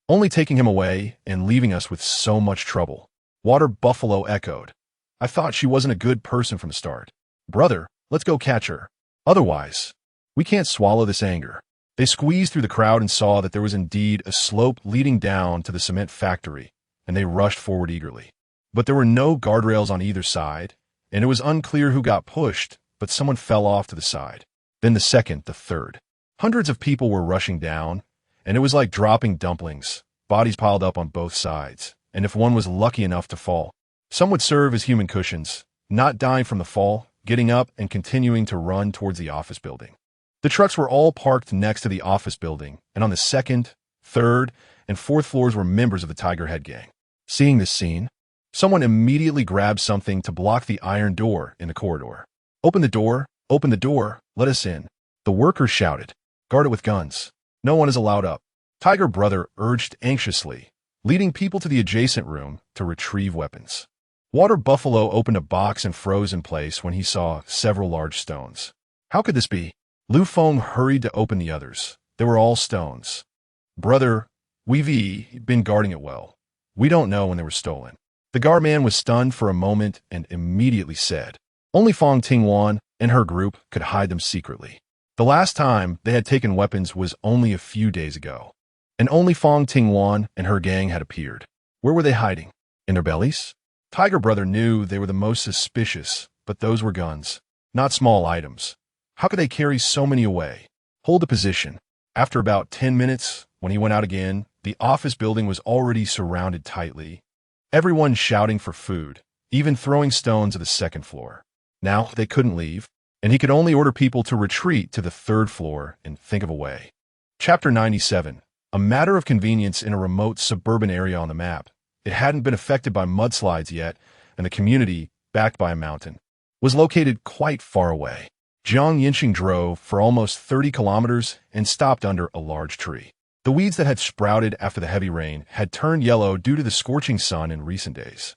only taking him away and leaving us with so much trouble. Water Buffalo echoed. "I thought she wasn't a good person from the start. Brother, let's go catch her. Otherwise, we can't swallow this anger." They squeezed through the crowd and saw that there was indeed a slope leading down to the cement factory, and they rushed forward eagerly. But there were no guardrails on either side, and it was unclear who got pushed, but someone fell off to the side. Then the second, the third. Hundreds of people were rushing down, and it was like dropping dumplings, bodies piled up on both sides, and if one was lucky enough to fall, some would serve as human cushions, not dying from the fall, getting up and continuing to run towards the office building. The trucks were all parked next to the office building, and on the 2nd, 3rd, and 4th floors were members of the Tiger Head gang. Seeing this scene, someone immediately grabbed something to block the iron door in the corridor. Open the door, let us in." The workers shouted. "Guard it with guns. No one is allowed up." Tiger Brother urged anxiously, leading people to the adjacent room to retrieve weapons. Water Buffalo opened a box and froze in place when he saw several large stones. How could this be? Lu Feng hurried to open the others. They were all stones. Brother, we've been guarding it well. We don't know when they were stolen. The guard man was stunned for a moment and immediately said, only Fang Tingwan and her group could hide them secretly. The last time they had taken weapons was only a few days ago. And only Fang Tingwan and her gang had appeared. Where were they hiding? In their bellies? Tiger Brother knew they were the most suspicious, but those were guns, not small items. How could they carry so many away? Hold the position. After about 10 minutes, when he went out again, the office building was already surrounded tightly. Everyone shouting for food, even throwing stones to the second floor. Now they couldn't leave, and he could only order people to retreat to the third floor and think of a way. Chapter 97. A matter of convenience in a remote suburban area on the map. It hadn't been affected by mudslides yet, and the community, backed by a mountain, was located quite far away. Yancheng drove for almost 30 kilometers and stopped under a large tree. The weeds that had sprouted after the heavy rain had turned yellow due to the scorching sun in recent days.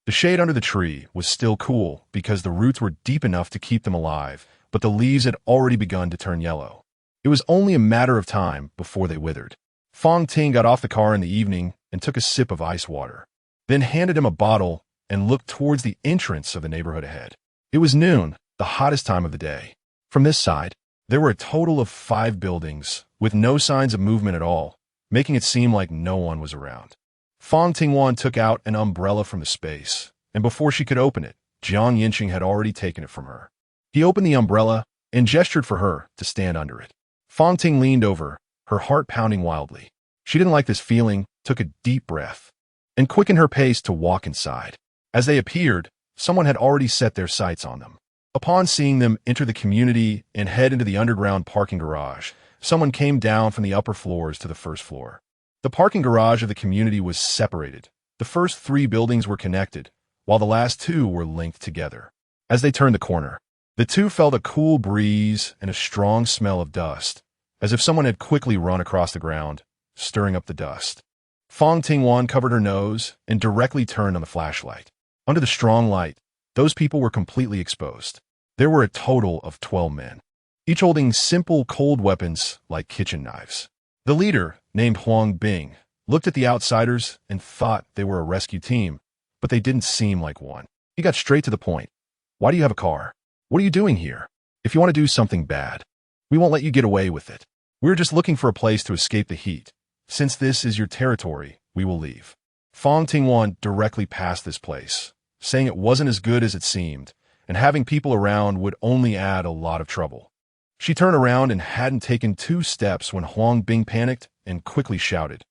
The shade under the tree was still cool because the roots were deep enough to keep them alive, but the leaves had already begun to turn yellow. It was only a matter of time before they withered. Fang Ting got off the car in the evening and took a sip of ice water, then handed him a bottle and looked towards the entrance of the neighborhood ahead. It was noon, the hottest time of the day. From this side, there were a total of 5 buildings, with no signs of movement at all, making it seem like no one was around. Fang Tingwan took out an umbrella from the space, and before she could open it, Yancheng had already taken it from her. He opened the umbrella and gestured for her to stand under it. Fang Ting leaned over, her heart pounding wildly. She didn't like this feeling, took a deep breath, and quickened her pace to walk inside. As they appeared, someone had already set their sights on them. Upon seeing them enter the community and head into the underground parking garage, someone came down from the upper floors to the first floor. The parking garage of the community was separated. The first 3 buildings were connected, while the last 2 were linked together. As they turned the corner, the 2 felt a cool breeze and a strong smell of dust, as if someone had quickly run across the ground, stirring up the dust. Fang Tingwan covered her nose and directly turned on the flashlight. Under the strong light, those people were completely exposed. There were a total of 12 men, each holding simple cold weapons like kitchen knives. The leader, named Huang Bing, looked at the outsiders and thought they were a rescue team, but they didn't seem like one. He got straight to the point. Why do you have a car? What are you doing here? If you want to do something bad, we won't let you get away with it. We're just looking for a place to escape the heat. Since this is your territory, we will leave. Fang Tingwan directly passed this place, saying it wasn't as good as it seemed, and having people around would only add a lot of trouble. She turned around and hadn't taken 2 steps when Huang Bing panicked and quickly shouted,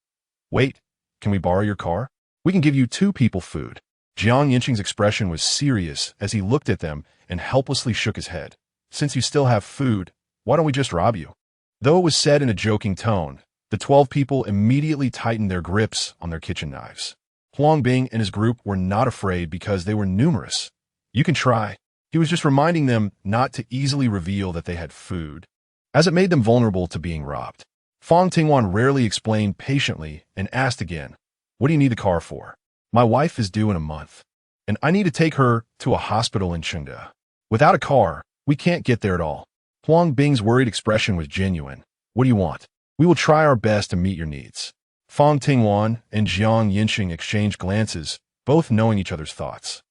"Wait, can we borrow your car? We can give you 2 people food." Yancheng's expression was serious as he looked at them and helplessly shook his head. "Since you still have food, why don't we just rob you?" Though it was said in a joking tone, the 12 people immediately tightened their grips on their kitchen knives. Huang Bing and his group were not afraid because they were numerous. "You can try." He was just reminding them not to easily reveal that they had food, as it made them vulnerable to being robbed. Fang Tingwan rarely explained patiently and asked again, "What do you need the car for?" "My wife is due in a month, and I need to take her to a hospital in Chengde. Without a car, we can't get there at all." Huang Bing's worried expression was genuine. "What do you want? We will try our best to meet your needs." Fang Tingwan and Yancheng exchanged glances, both knowing each other's thoughts.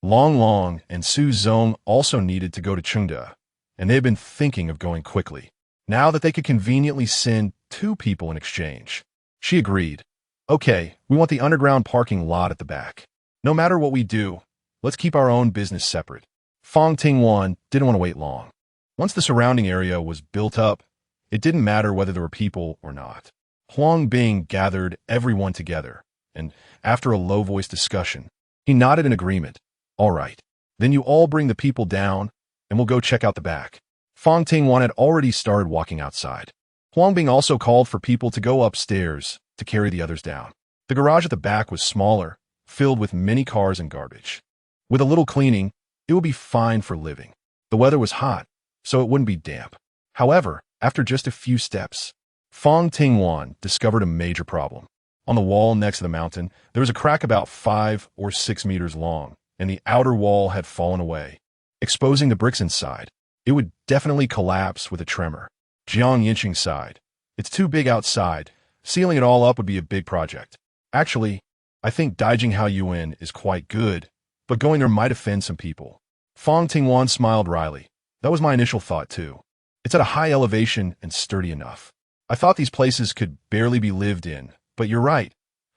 Long and Su Zong also needed to go to Chengde, and they had been thinking of going quickly, now that they could conveniently send 2 people in exchange. She agreed. "Okay, we want the underground parking lot at the back. No matter what we do, let's keep our own business separate." Fang Tingwan didn't want to wait long. Once the surrounding area was built up, it didn't matter whether there were people or not. Huang Bing gathered everyone together, and after a low-voiced discussion, he nodded in agreement. "All right, then you all bring the people down, and we'll go check out the back." Fang Tingwan had already started walking outside. Huang Bing also called for people to go upstairs to carry the others down. The garage at the back was smaller, filled with many cars and garbage. With a little cleaning, it would be fine for living. The weather was hot, so it wouldn't be damp. However, after just a few steps, Fang Tingwan discovered a major problem. On the wall next to the mountain, there was a crack about 5 or 6 meters long, and the outer wall had fallen away, exposing the bricks inside. It would definitely collapse with a tremor. Yancheng sighed. "It's too big outside, Sealing it all up would be a big project. Actually, I think through.Jiang is quite good, but going there might offend some people. Fang Tingwan smiled wryly. That was my initial thought too. It's at a high elevation and sturdy enough. I thought these places could barely be lived in, but you're right.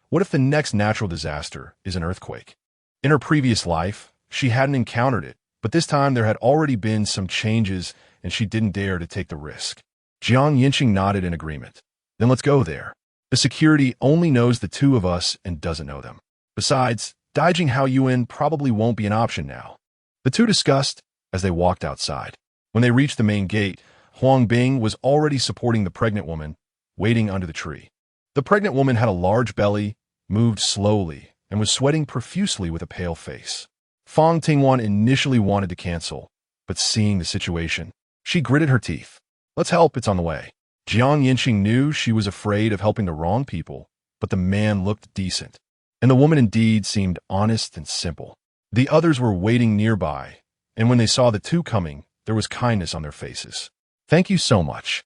What if the next natural disaster is an earthquake? In her previous life, she hadn't encountered it, but this time there had already been some changes and she didn't dare to take the risk. Yancheng nodded in agreement. Then let's go there. The security only knows the two of us and doesn't know them. Besides, through.Jiang probably won't be an option now. The two discussed as they walked outside. When they reached the main gate, Huang Bing was already supporting the pregnant woman, waiting under the tree. The pregnant woman had a large belly, moved slowly, and was sweating profusely with a pale face. Fang Tingwan initially wanted to cancel, but seeing the situation, she gritted her teeth. Let's help, it's on the way. Yancheng knew she was afraid of helping the wrong people, but the man looked decent, and the woman indeed seemed honest and simple. The others were waiting nearby, and when they saw the two coming, there was kindness on their faces. Thank you so much.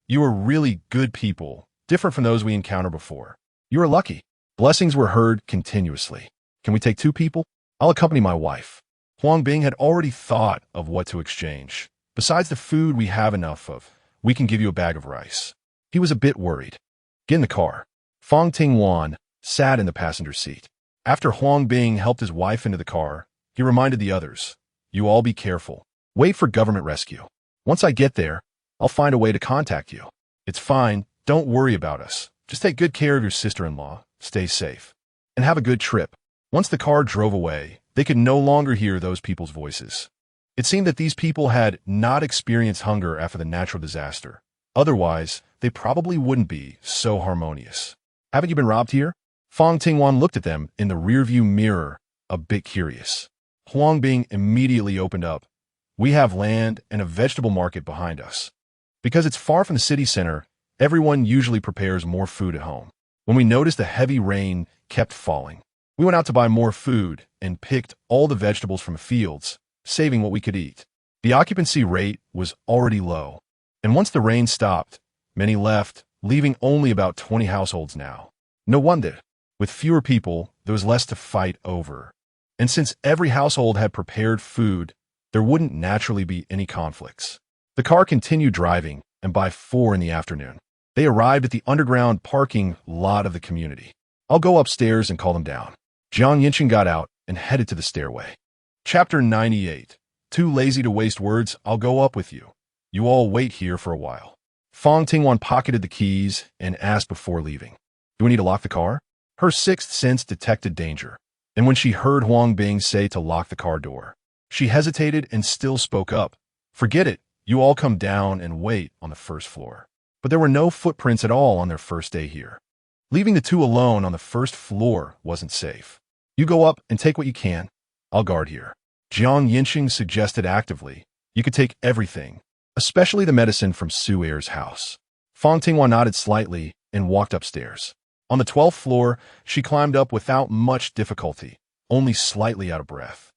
You are really good people, different from those we encountered before. You are lucky. Blessings were heard continuously. Can we take 2 people? I'll accompany my wife. Huang Bing had already thought of what to exchange. Besides the food we have enough of, we can give you a bag of rice. He was a bit worried. Get in the car. Fang Tingwan sat in the passenger seat. After Huang Bing helped his wife into the car, he reminded the others, you all be careful. Wait for government rescue. Once I get there, I'll find a way to contact you. It's fine. Don't worry about us. Just take good care of your sister-in-law, stay safe, and have a good trip. Once the car drove away, they could no longer hear those people's voices. It seemed that these people had not experienced hunger after the natural disaster. Otherwise, they probably wouldn't be so harmonious. Haven't you been robbed here? Fang Tingwan looked at them in the rearview mirror, a bit curious. Huang Bing immediately opened up. We have land and a vegetable market behind us. Because it's far from the city center, everyone usually prepares more food at home. When we noticed the heavy rain kept falling, we went out to buy more food and picked all the vegetables from the fields, saving what we could eat. The occupancy rate was already low, and once the rain stopped, many left, leaving only about 20 households now. No wonder. With fewer people, there was less to fight over. And since every household had prepared food, there wouldn't naturally be any conflicts. The car continued driving, and by 4 in the afternoon, they arrived at the underground parking lot of the community. I'll go upstairs and call them down. Yancheng got out and headed to the stairway. Chapter 98. Too lazy to waste words, I'll go up with you. You all wait here for a while. Fang Tingwan pocketed the keys and asked before leaving, do we need to lock the car? Her sixth sense detected danger, and when she heard Huang Bing say to lock the car door, she hesitated and still spoke up. Forget it, you all come down and wait on the first floor. But there were no footprints at all on their first day here. Leaving the two alone on the first floor wasn't safe. You go up and take what you can. I'll guard here. Yancheng suggested actively. You could take everything, especially the medicine from Su Er's house. Fang Tingwan nodded slightly and walked upstairs. On the 12th floor, she climbed up without much difficulty, only slightly out of breath.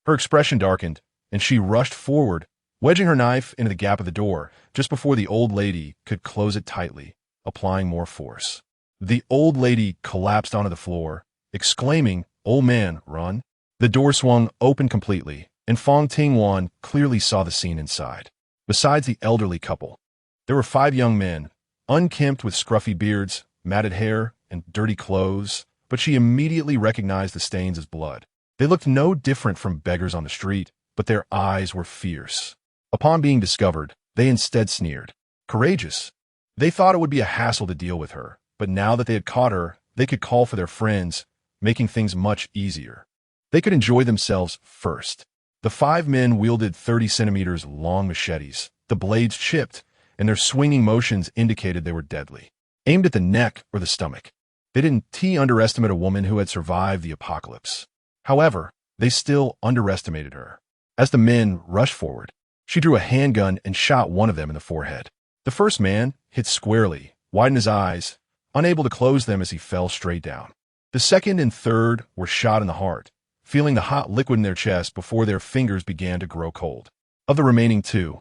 Her expression darkened, and she rushed forward, wedging her knife into the gap of the door just before the old lady could close it tightly, applying more force. The old lady collapsed onto the floor, exclaiming, "Old man, run." The door swung open completely, and Fang Tingwan clearly saw the scene inside. Besides the elderly couple, there were 5 young men, unkempt with scruffy beards, matted hair, and dirty clothes, but she immediately recognized the stains as blood. They looked no different from beggars on the street, but their eyes were fierce. Upon being discovered, they instead sneered. Courageous. They thought it would be a hassle to deal with her, but now that they had caught her, they could call for their friends, making things much easier. They could enjoy themselves first. The 5 men wielded 30 centimeters long machetes, the blades chipped, and their swinging motions indicated they were deadly. Aimed at the neck or the stomach. They didn't underestimate a woman who had survived the apocalypse. However, they still underestimated her. As the men rushed forward, she drew a handgun and shot one of them in the forehead. The first man hit squarely, widened his eyes, unable to close them as he fell straight down. The second and third were shot in the heart, feeling the hot liquid in their chest before their fingers began to grow cold. Of the remaining 2,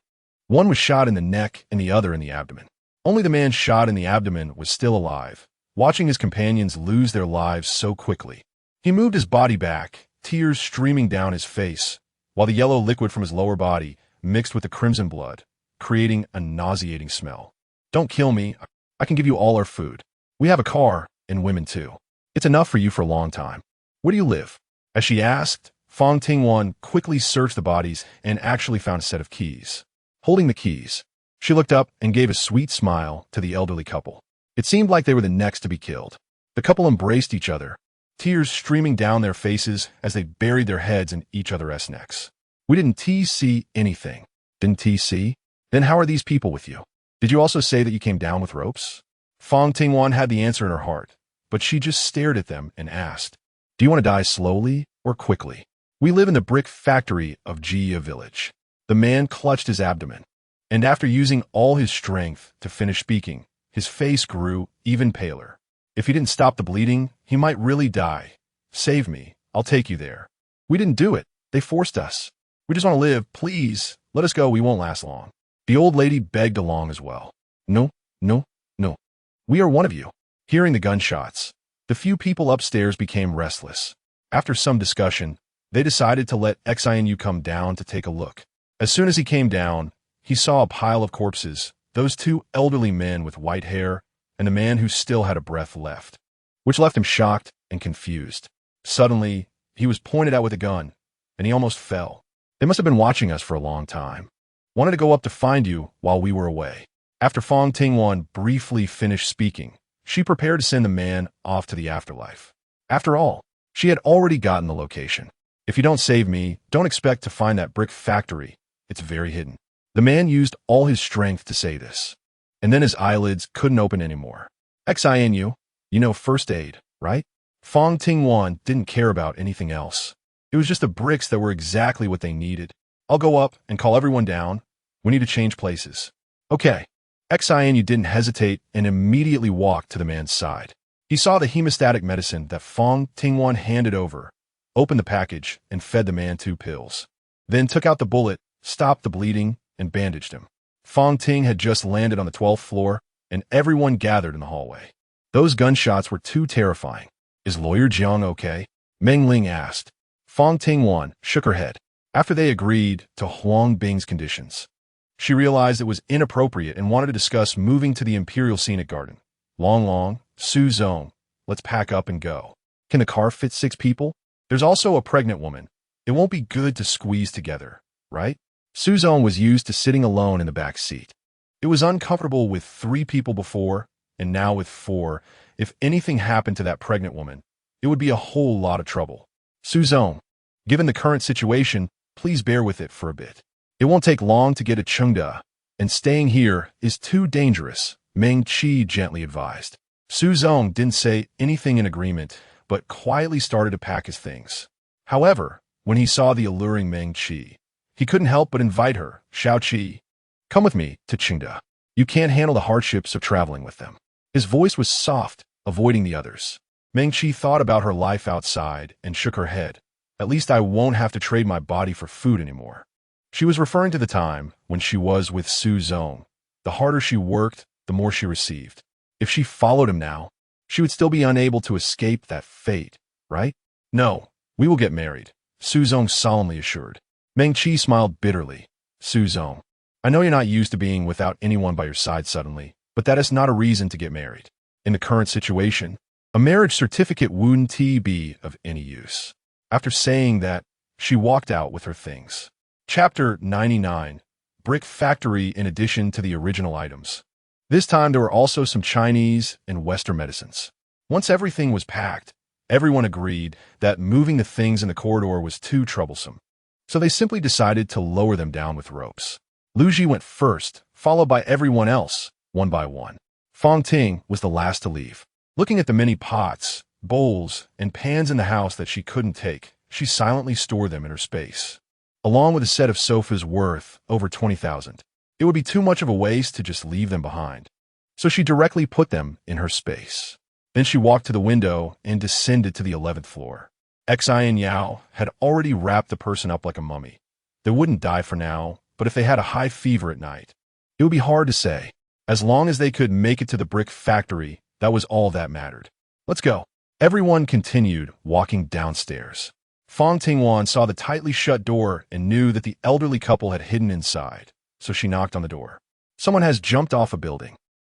one was shot in the neck and the other in the abdomen. Only the man shot in the abdomen was still alive, watching his companions lose their lives so quickly. He moved his body back, tears streaming down his face, while the yellow liquid from his lower body mixed with the crimson blood, creating a nauseating smell. Don't kill me. I can give you all our food. We have a car, and women too. It's enough for you for a long time. Where do you live? As she asked, Fang Tingwan quickly searched the bodies and actually found a set of keys. Holding the keys, she looked up and gave a sweet smile to the elderly couple. It seemed like they were the next to be killed. The couple embraced each other, tears streaming down their faces as they buried their heads in each other's necks. We didn't see anything. Didn't see? Then how are these people with you? Did you also say that you came down with ropes? Fang Tingwan had the answer in her heart, but she just stared at them and asked, do you want to die slowly or quickly? We live in the brick factory of Jia village. The man clutched his abdomen, and after using all his strength to finish speaking, his face grew even paler. If he didn't stop the bleeding, he might really die. Save me. I'll take you there. We didn't do it. They forced us. We just want to live. Please, let us go. We won't last long. The old lady begged along as well. No. We are one of you. Hearing the gunshots, the few people upstairs became restless. After some discussion, they decided to let Xinu come down to take a look. As soon as he came down, he saw a pile of corpses, those two elderly men with white hair, and a man who still had a breath left, which left him shocked and confused. Suddenly, he was pointed at with a gun, and he almost fell. They must have been watching us for a long time. Wanted to go up to find you while we were away. After Fang Tingwan briefly finished speaking, she prepared to send the man off to the afterlife. After all, she had already gotten the location. If you don't save me, don't expect to find that brick factory. It's very hidden. The man used all his strength to say this, and then his eyelids couldn't open anymore. Xinu, you know first aid, right? Fang Tingwan didn't care about anything else. It was just the bricks that were exactly what they needed. I'll go up and call everyone down. We need to change places. Okay. Xinu didn't hesitate and immediately walked to the man's side. He saw the hemostatic medicine that Fang Tingwan handed over, opened the package, and fed the man 2 pills. Then took out the bullet, stopped the bleeding, and bandaged him. Fang Ting had just landed on the 12th floor, and everyone gathered in the hallway. Those gunshots were too terrifying. Is Lawyer Jiang okay? Meng Ling asked. Fang Tingwan shook her head. After they agreed to Huang Bing's conditions, she realized it was inappropriate and wanted to discuss moving to the Imperial Scenic Garden. Long, Su Zong, let's pack up and go. Can the car fit 6 people? There's also a pregnant woman. It won't be good to squeeze together, right? Su Zong was used to sitting alone in the back seat. It was uncomfortable with 3 people before, and now with 4. If anything happened to that pregnant woman, it would be a whole lot of trouble. Su Zong, given the current situation, please bear with it for a bit. It won't take long to get to Chengda, and staying here is too dangerous, Meng Qi gently advised. Su Zong didn't say anything in agreement, but quietly started to pack his things. However, when he saw the alluring Meng Qi, he couldn't help but invite her. Xiao Qi, come with me to Chengda. You can't handle the hardships of traveling with them. His voice was soft, avoiding the others. Meng Qi thought about her life outside and shook her head. At least I won't have to trade my body for food anymore. She was referring to the time when she was with Su Zong. The harder she worked, the more she received. If she followed him now, she would still be unable to escape that fate, right? No, we will get married, Su Zong solemnly assured. Meng Qi smiled bitterly. Su Zong, I know you're not used to being without anyone by your side suddenly, but that is not a reason to get married. In the current situation, a marriage certificate wouldn't be of any use. After saying that, she walked out with her things. Chapter 99. Brick Factory in addition to the original items. This time there were also some Chinese and Western medicines. Once everything was packed, everyone agreed that moving the things in the corridor was too troublesome. So they simply decided to lower them down with ropes. Lu Ji went first, followed by everyone else, one by one. Fang Ting was the last to leave. Looking at the many pots, bowls, and pans in the house that she couldn't take, she silently stored them in her space, along with a set of sofas worth over 20,000. It would be too much of a waste to just leave them behind. So she directly put them in her space. Then she walked to the window and descended to the 11th floor. Xian Yao had already wrapped the person up like a mummy. They wouldn't die for now, but if they had a high fever at night, it would be hard to say. As long as they could make it to the brick factory, That was all that mattered. Let's go. Everyone continued walking downstairs. Fang Tingwan saw the tightly shut door and knew that the elderly couple had hidden inside, so she knocked on the door. Someone has jumped off a building.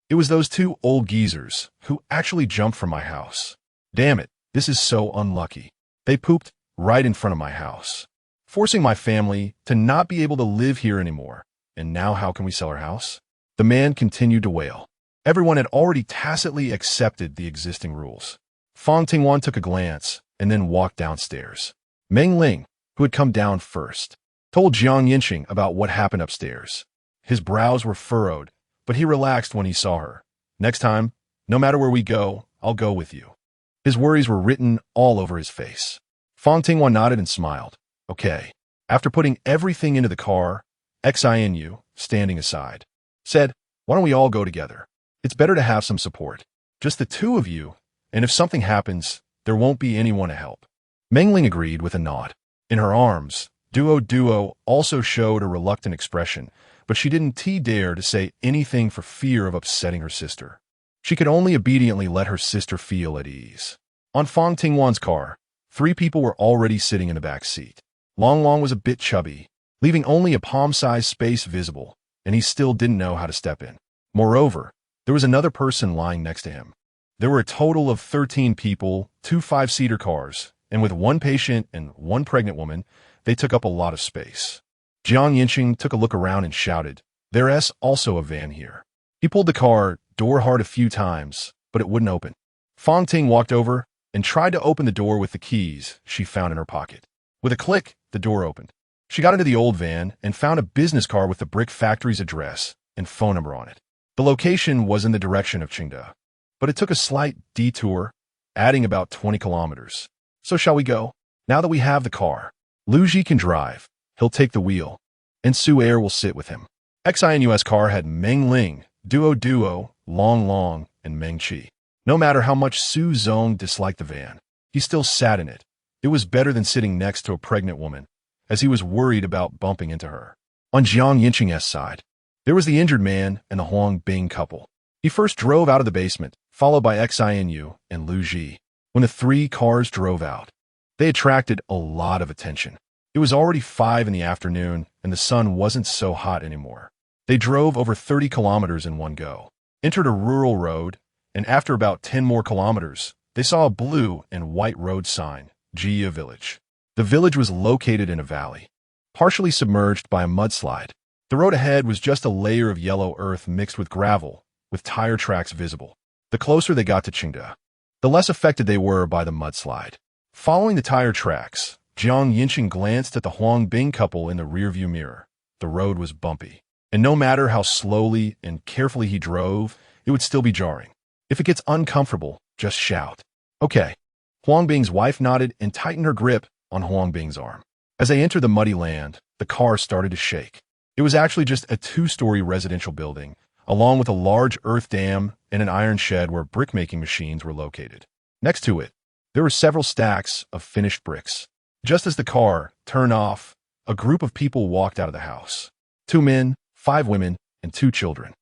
It was those two old geezers who actually jumped from my house. Damn it, this is so unlucky. They pooped right in front of my house, forcing my family to not be able to live here anymore. And now how can we sell our house? The man continued to wail. Everyone had already tacitly accepted the existing rules. Fang Tingwan took a glance and then walked downstairs. Meng Ling, who had come down first, told Yancheng about what happened upstairs. His brows were furrowed, but he relaxed when he saw her. Next time, no matter where we go, I'll go with you. His worries were written all over his face. Fang Tingwan nodded and smiled. Okay. After putting everything into the car, Xinu, standing aside, said, why don't we all go together? It's better to have some support. Just the two of you, and if something happens, there won't be anyone to help. Meng Ling agreed with a nod. In her arms, Duo also showed a reluctant expression, but she didn't dare to say anything for fear of upsetting her sister. She could only obediently let her sister feel at ease. On Fang Tingwan's car, 3 people were already sitting in the back seat. Long was a bit chubby, leaving only a palm-sized space visible, and he still didn't know how to step in. Moreover, there was another person lying next to him. There were a total of 13 people, 2 5-seater cars, and with 1 patient and 1 pregnant woman, they took up a lot of space. Yancheng took a look around and shouted, there's also a van here. He pulled the car door hard a few times, but it wouldn't open. Fang Ting walked over and tried to open the door with the keys she found in her pocket. With a click, the door opened. She got into the old van and found a business card with the brick factory's address and phone number on it. The location was in the direction of Qingda, but it took a slight detour, adding about 20 kilometers. So shall we go? Now that we have the car, Lu Ji can drive. He'll take the wheel, and Su Air will sit with him. Xinu's car had Meng Ling, Duo, Long, and Meng Qi. No matter how much Su Zong disliked the van, he still sat in it. It was better than sitting next to a pregnant woman, as he was worried about bumping into her. On Jiang Yancheng's side, there was the injured man and the Huang Bing couple. He first drove out of the basement, followed by Xinu and Lu Ji. When the 3 cars drove out, they attracted a lot of attention. It was already 5 in the afternoon, and the sun wasn't so hot anymore. They drove over 30 kilometers in one go, entered a rural road, and after about 10 more kilometers, they saw a blue and white road sign, Jia Village. The village was located in a valley, partially submerged by a mudslide. The road ahead was just a layer of yellow earth mixed with gravel, with tire tracks visible. The closer they got to Qingda, the less affected they were by the mudslide. Following the tire tracks, Jiang Yancheng glanced at the Huang Bing couple in the rearview mirror. The road was bumpy, and no matter how slowly and carefully he drove, it would still be jarring. If it gets uncomfortable, just shout. Okay. Huang Bing's wife nodded and tightened her grip on Huang Bing's arm. As they entered the muddy land, the car started to shake. It was actually just a 2-story residential building, along with a large earth dam and an iron shed where brick-making machines were located. Next to it, there were several stacks of finished bricks. Just as the car turned off, a group of people walked out of the house. 2 men, 5 women, and 2 children.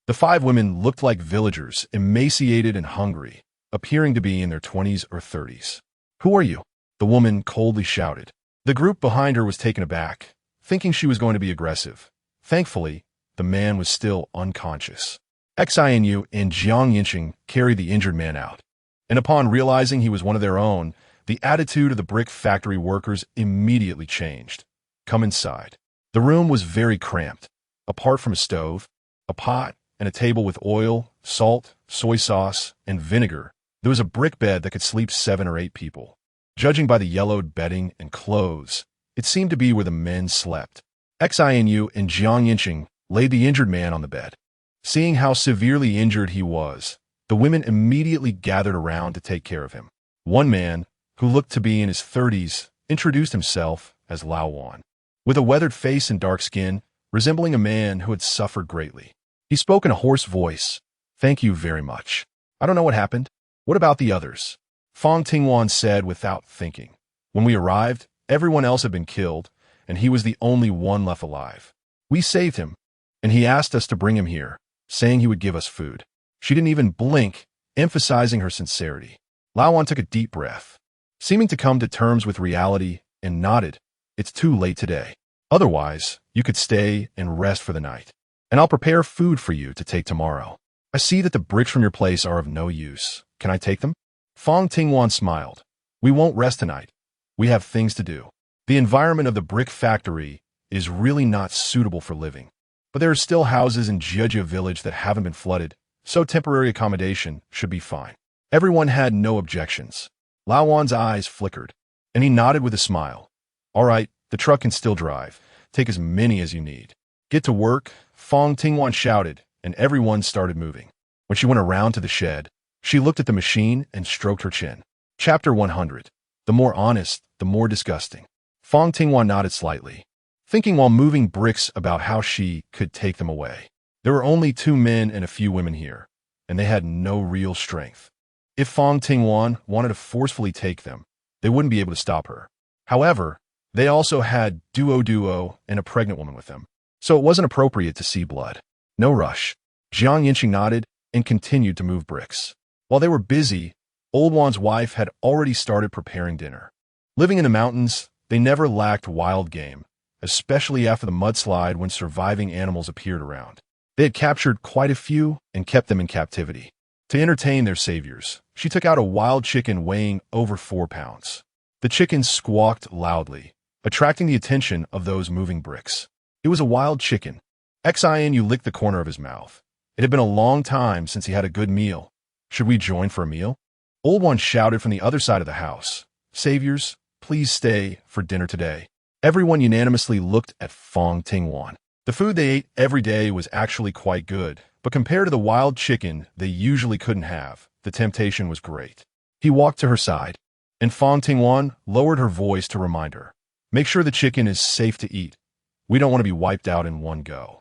The 5 women looked like villagers, emaciated and hungry, appearing to be in their 20s or 30s. Who are you? The woman coldly shouted. The group behind her was taken aback, thinking she was going to be aggressive. Thankfully, the man was still unconscious. Xinu and Jiang Yancheng carried the injured man out, and upon realizing he was one of their own, the attitude of the brick factory workers immediately changed. Come inside. The room was very cramped. Apart from a stove, a pot, and a table with oil, salt, soy sauce, and vinegar, there was a brick bed that could sleep 7 or 8 people. Judging by the yellowed bedding and clothes, it seemed to be where the men slept. Xinu and Jiang Yancheng laid the injured man on the bed. Seeing how severely injured he was, the women immediately gathered around to take care of him. One man, who looked to be in his 30s, introduced himself as Lao Wan. With a weathered face and dark skin, resembling a man who had suffered greatly. He spoke in a hoarse voice. Thank you very much. I don't know what happened. What about the others? Fang Tingwan said without thinking. When we arrived, everyone else had been killed, and he was the only one left alive. We saved him, and he asked us to bring him here, saying he would give us food. She didn't even blink, emphasizing her sincerity. Lao Wan took a deep breath, seeming to come to terms with reality, and nodded. It's too late today. Otherwise, you could stay and rest for the night. And I'll prepare food for you to take tomorrow. I see that the bricks from your place are of no use. Can I take them? Fang Tingwan smiled. We won't rest tonight. We have things to do. The environment of the brick factory is really not suitable for living. But there are still houses in Jia village that haven't been flooded, so temporary accommodation should be fine. Everyone had no objections. Lao Wan's eyes flickered, and he nodded with a smile. All right, the truck can still drive. Take as many as you need. Get to work, Fang Tingwan shouted, and everyone started moving. When she went around to the shed, she looked at the machine and stroked her chin. Chapter 100. The more honest, the more disgusting. Fang Tingwan nodded slightly, thinking while moving bricks about how she could take them away. There were only 2 men and a few women here, and they had no real strength. If Fang Tingwan wanted to forcefully take them, they wouldn't be able to stop her. However, they also had duo and a pregnant woman with them, so it wasn't appropriate to see blood. No rush. Yancheng nodded and continued to move bricks. While they were busy, Old Wan's wife had already started preparing dinner. Living in the mountains, they never lacked wild game, especially after the mudslide when surviving animals appeared around. They had captured quite a few and kept them in captivity. To entertain their saviors, she took out a wild chicken weighing over 4 pounds. The chicken squawked loudly, attracting the attention of those moving bricks. It was a wild chicken. Xianu licked the corner of his mouth. It had been a long time since he had a good meal. Should we join for a meal? Old One shouted from the other side of the house. Saviors, please stay for dinner today. Everyone unanimously looked at Fang Tingwan. The food they ate every day was actually quite good, but compared to the wild chicken they usually couldn't have, the temptation was great. He walked to her side, and Fang Tingwan lowered her voice to remind her. Make sure the chicken is safe to eat. We don't want to be wiped out in one go.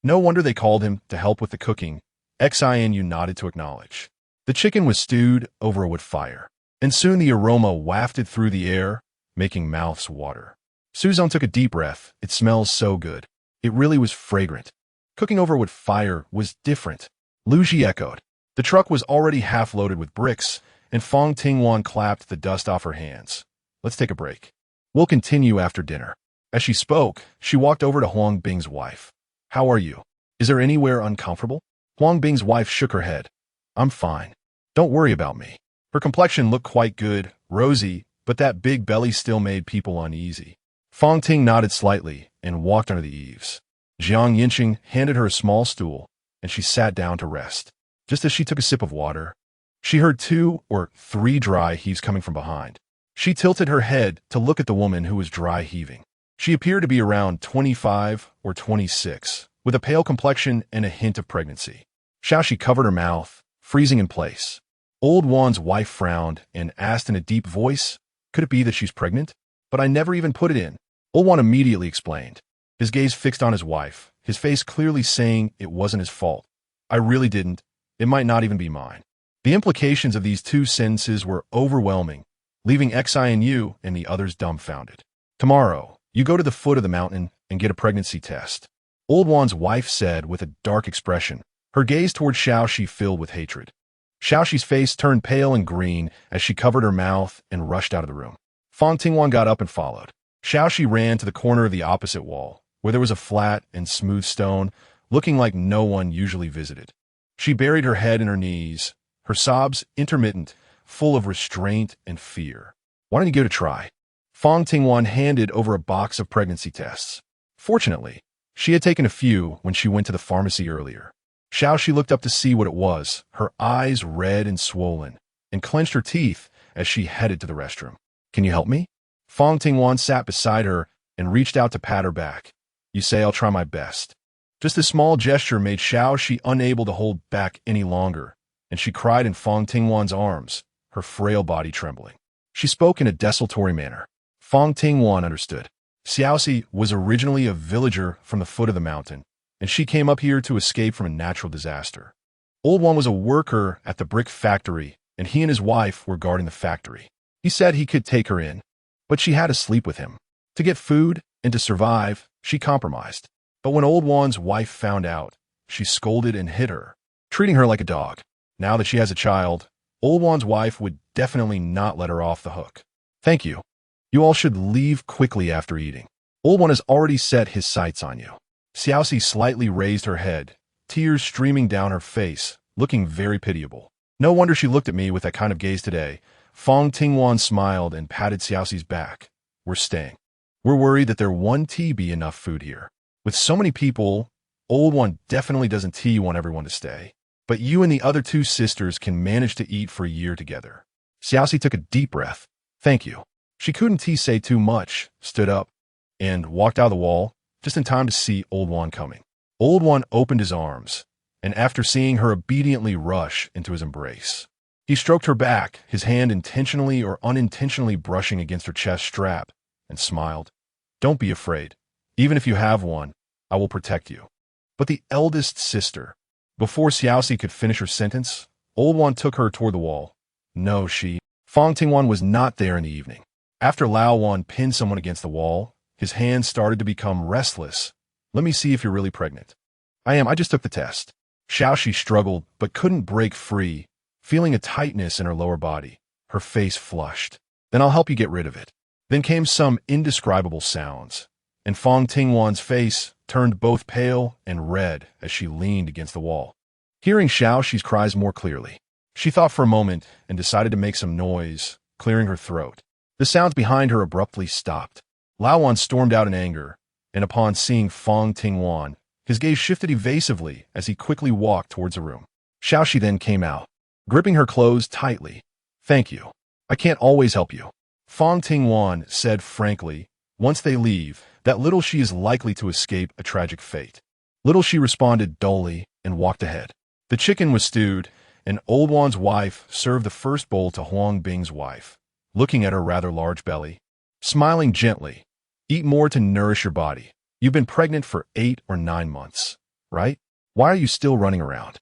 No wonder they called him to help with the cooking. Xianu nodded to acknowledge. The chicken was stewed over a wood fire, and soon the aroma wafted through the air, making mouths water. Suzong took a deep breath. It smells so good. It really was fragrant. Cooking over a wood fire was different. Lu Ji echoed. The truck was already half loaded with bricks, and Fang Tingwan clapped the dust off her hands. Let's take a break. We'll continue after dinner. As she spoke, she walked over to Huang Bing's wife. How are you? Is there anywhere uncomfortable? Huang Bing's wife shook her head. I'm fine. Don't worry about me. Her complexion looked quite good, rosy, but that big belly still made people uneasy. Fang Ting nodded slightly and walked under the eaves. Jiang Yancheng handed her a small stool, and she sat down to rest. Just as she took a sip of water, she heard 2 or 3 dry heaves coming from behind. She tilted her head to look at the woman who was dry heaving. She appeared to be around 25 or 26, with a pale complexion and a hint of pregnancy. Xiaoxi covered her mouth, freezing in place. Old Wan's wife frowned and asked in a deep voice, could it be that she's pregnant? But I never even put it in. Old Wan immediately explained, his gaze fixed on his wife, his face clearly saying it wasn't his fault. I really didn't. It might not even be mine. The implications of these 2 sentences were overwhelming, leaving Xianu and the others dumbfounded. Tomorrow, you go to the foot of the mountain and get a pregnancy test. Old Wan's wife said with a dark expression, her gaze toward Xiaoxi filled with hatred. Xiaoxi's face turned pale and green as she covered her mouth and rushed out of the room. Fang Tingwan got up and followed. Xiaoxi ran to the corner of the opposite wall, where there was a flat and smooth stone, looking like no one usually visited. She buried her head in her knees, her sobs intermittent, full of restraint and fear. Why don't you give it a try? Fang Tingwan handed over a box of pregnancy tests. Fortunately, she had taken a few when she went to the pharmacy earlier. Xiaoxi looked up to see what it was, her eyes red and swollen, and clenched her teeth as she headed to the restroom. Can you help me? Fang Tingwan sat beside her and reached out to pat her back. You say I'll try my best. Just a small gesture made Xiaoxi unable to hold back any longer, and she cried in Fang Tingwan's arms, her frail body trembling. She spoke in a desultory manner. Fang Tingwan understood. Xiaoxi was originally a villager from the foot of the mountain, and she came up here to escape from a natural disaster. Old One was a worker at the brick factory, and he and his wife were guarding the factory. He said he could take her in, but she had to sleep with him. To get food and to survive, she compromised. But when Old Wan's wife found out, she scolded and hit her, treating her like a dog. Now that she has a child, Old Wan's wife would definitely not let her off the hook. Thank you. You all should leave quickly after eating. Old One has already set his sights on you. Xiaoxi slightly raised her head, tears streaming down her face, looking very pitiable. No wonder she looked at me with that kind of gaze today. Fang Tingwan smiled and patted Xiaoxi's back. We're staying. We're worried that there won't be enough food here. With so many people, Old One definitely doesn't want everyone to stay. But you and the other two sisters can manage to eat for a year together. Xiaoxi took a deep breath. Thank you. She couldn't say too much, stood up, and walked out of the wall, just in time to see Old One coming. Old One opened his arms, and after seeing her obediently rush into his embrace. He stroked her back, his hand intentionally or unintentionally brushing against her chest strap, and smiled. Don't be afraid. Even if you have one, I will protect you. But the eldest sister. Before Xiaoxi could finish her sentence, Old One took her toward the wall. No, Fang Tingwan was not there in the evening. After Lao Wan pinned someone against the wall, his hands started to become restless. Let me see if you're really pregnant. I am. I just took the test. Xiaoxi struggled, but couldn't break free, feeling a tightness in her lower body. Her face flushed. Then I'll help you get rid of it. Then came some indescribable sounds, and Fang Tingwan's face turned both pale and red as she leaned against the wall. Hearing Xiaoxi's cries more clearly, she thought for a moment and decided to make some noise, clearing her throat. The sounds behind her abruptly stopped. Lao Wan stormed out in anger, and upon seeing Fang Tingwan, his gaze shifted evasively as he quickly walked towards the room. Xiaoxi then came out, gripping her clothes tightly. Thank you. I can't always help you. Fang Tingwan said frankly, once they leave, that little she is likely to escape a tragic fate. Little she responded dully and walked ahead. The chicken was stewed, and Old Wan's wife served the first bowl to Huang Bing's wife, looking at her rather large belly, smiling gently. Eat more to nourish your body. You've been pregnant for 8 or 9 months, right? Why are you still running around?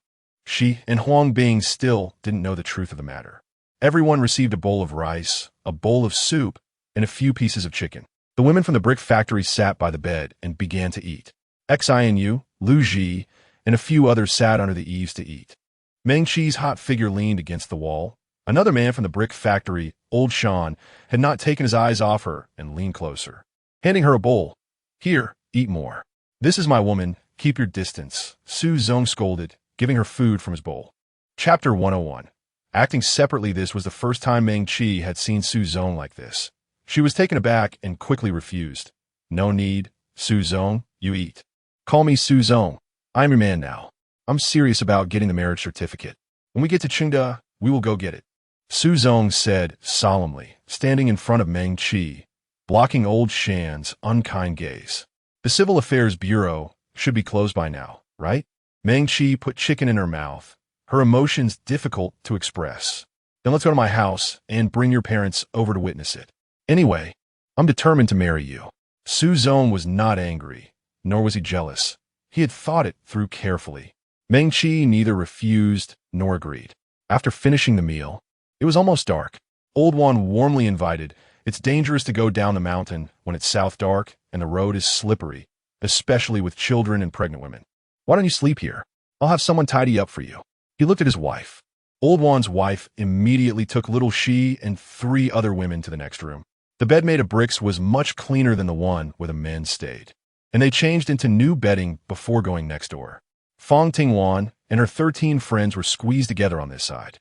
She and Huang Bing still didn't know the truth of the matter. Everyone received a bowl of rice, a bowl of soup, and a few pieces of chicken. The women from the brick factory sat by the bed and began to eat. Xinu, Lu Ji, and a few others sat under the eaves to eat. Meng Qi's hot figure leaned against the wall. Another man from the brick factory, Old Shan, had not taken his eyes off her and leaned closer, handing her a bowl. Here, eat more. This is my woman. Keep your distance, Su Zong scolded, giving her food from his bowl. Chapter 101. Acting separately, this was the first time Meng Qi had seen Su Zong like this. She was taken aback and quickly refused. No need, Su Zong, you eat. Call me Su Zong. I'm your man now. I'm serious about getting the marriage certificate. When we get to Qingda, we will go get it. Su Zong said solemnly, standing in front of Meng Qi, blocking Old Shan's unkind gaze. The Civil Affairs Bureau should be closed by now, right? Meng Qi put chicken in her mouth, her emotions difficult to express. Then let's go to my house and bring your parents over to witness it. Anyway, I'm determined to marry you. Su Zong was not angry, nor was he jealous. He had thought it through carefully. Meng Qi neither refused nor agreed. After finishing the meal, it was almost dark. Old Wan warmly invited. It's dangerous to go down the mountain when it's south dark and the road is slippery, especially with children and pregnant women. Why don't you sleep here? I'll have someone tidy up for you. He looked at his wife. Old Wan's wife immediately took little Shi and 3 other women to the next room. The bed made of bricks was much cleaner than the one where the men stayed, and they changed into new bedding before going next door. Fang Tingwan and her 13 friends were squeezed together on this side.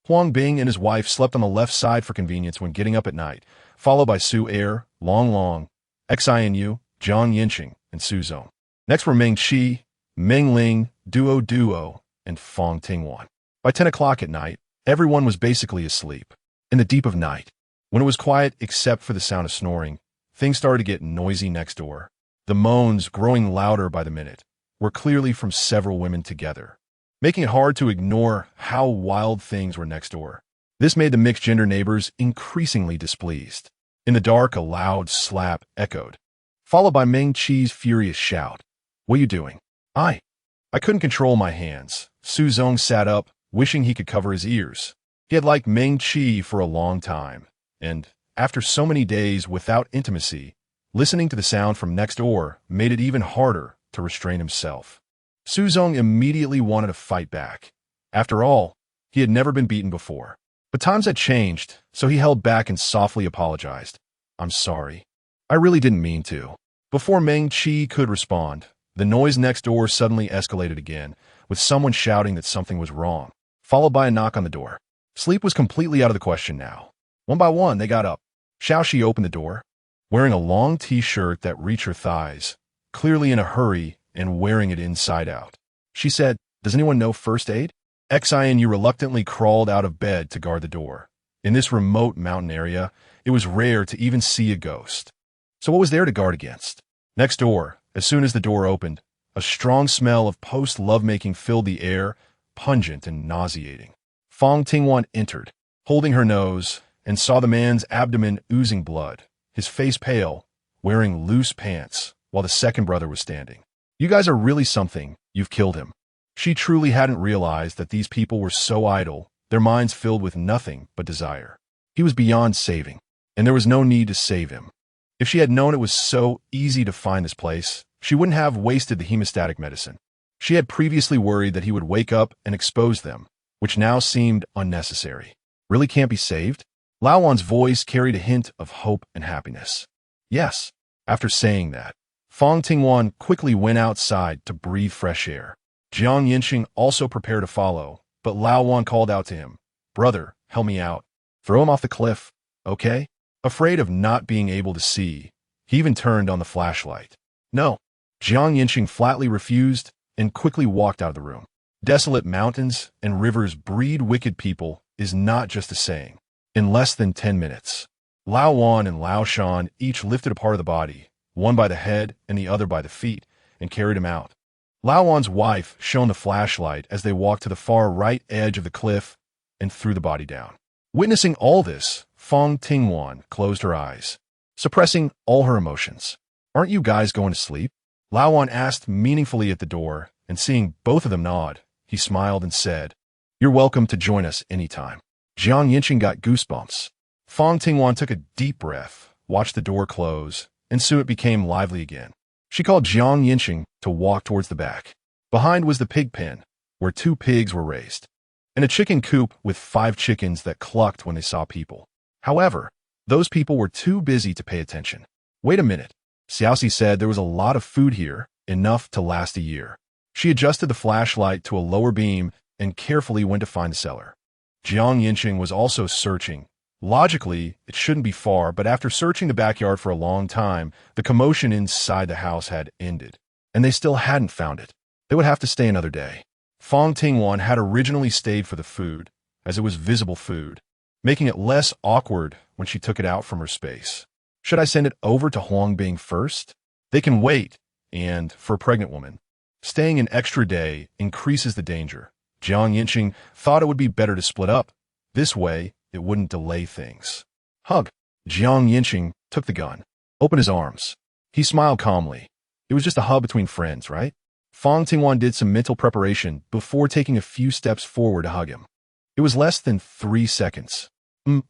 Huang Bing and his wife slept on the left side for convenience when getting up at night, followed by Su Er, Long Long, Xinu, Zhang Yancheng, and Su Zong. Next were Meng Qi, Meng Ling, Duo, and Fang Tingwan. By 10 o'clock at night, everyone was basically asleep. In the deep of night, when it was quiet except for the sound of snoring, things started to get noisy next door. The moans, growing louder by the minute, were clearly from several women together, making it hard to ignore how wild things were next door. This made the mixed-gender neighbors increasingly displeased. In the dark, a loud slap echoed, followed by Meng Qi's furious shout. What are you doing? I couldn't control my hands. Su Zong sat up, wishing he could cover his ears. He had liked Meng Qi for a long time, and after so many days without intimacy, listening to the sound from next door made it even harder to restrain himself. Su Zong immediately wanted to fight back. After all, He had never been beaten before. But times had changed, so he held back and softly apologized. I'm sorry. I really didn't mean to. Before Meng Qi could respond, the noise next door suddenly escalated again, with someone shouting that something was wrong, followed by a knock on the door. Sleep was completely out of the question now. One by one, they got up. Xiaoxi opened the door, wearing a long t-shirt that reached her thighs, clearly in a hurry and wearing it inside out. She said, "Does anyone know first aid?" Xian reluctantly crawled out of bed to guard the door. In this remote mountain area, it was rare to even see a ghost. So what was there to guard against? Next door, as soon as the door opened, a strong smell of post-lovemaking filled the air, pungent and nauseating. Fang Tingwan entered, holding her nose, and saw the man's abdomen oozing blood, his face pale, wearing loose pants, while the second brother was standing. You guys are really something. You've killed him. She truly hadn't realized that these people were so idle, their minds filled with nothing but desire. He was beyond saving, and there was no need to save him. If she had known it was so easy to find this place, she wouldn't have wasted the hemostatic medicine. She had previously worried that he would wake up and expose them, which now seemed unnecessary. Really can't be saved? Lao Wan's voice carried a hint of hope and happiness. Yes. After saying that, Fang Tingwan quickly went outside to breathe fresh air. Yancheng also prepared to follow, but Lao Wan called out to him, "Brother, help me out. Throw him off the cliff, okay?" Afraid of not being able to see, he even turned on the flashlight. No. Yancheng flatly refused and quickly walked out of the room. Desolate mountains and rivers breed wicked people is not just a saying. In less than 10 minutes, Lao Wan and Lao Shan each lifted a part of the body, one by the head and the other by the feet, and carried him out. Lao Wan's wife shone the flashlight as they walked to the far right edge of the cliff and threw the body down. Witnessing all this, Fang Tingwan closed her eyes, suppressing all her emotions. "Aren't you guys going to sleep?" Lao Wan asked meaningfully at the door, and seeing both of them nod, he smiled and said, "You're welcome to join us anytime." Yancheng got goosebumps. Fang Tingwan took a deep breath, watched the door close, and soon it became lively again. She called Yancheng to walk towards the back. Behind was the pig pen, where 2 pigs were raised, and a chicken coop with 5 chickens that clucked when they saw people. However, those people were too busy to pay attention. Wait a minute. Xiaoxi said there was a lot of food here, enough to last a year. She adjusted the flashlight to a lower beam and carefully went to find the cellar. Yancheng was also searching. Logically, it shouldn't be far, but after searching the backyard for a long time, the commotion inside the house had ended, and they still hadn't found it. They would have to stay another day. Fang Tingwan had originally stayed for the food, as it was visible food, making it less awkward when she took it out from her space. Should I send it over to Huangbing first? They can wait, and, for a pregnant woman, staying an extra day increases the danger. Yancheng thought it would be better to split up. This way, it wouldn't delay things. Hug. Yancheng took the gun, opened his arms. He smiled calmly. It was just a hug between friends, right? Fang Tingwan did some mental preparation before taking a few steps forward to hug him. It was less than 3 seconds.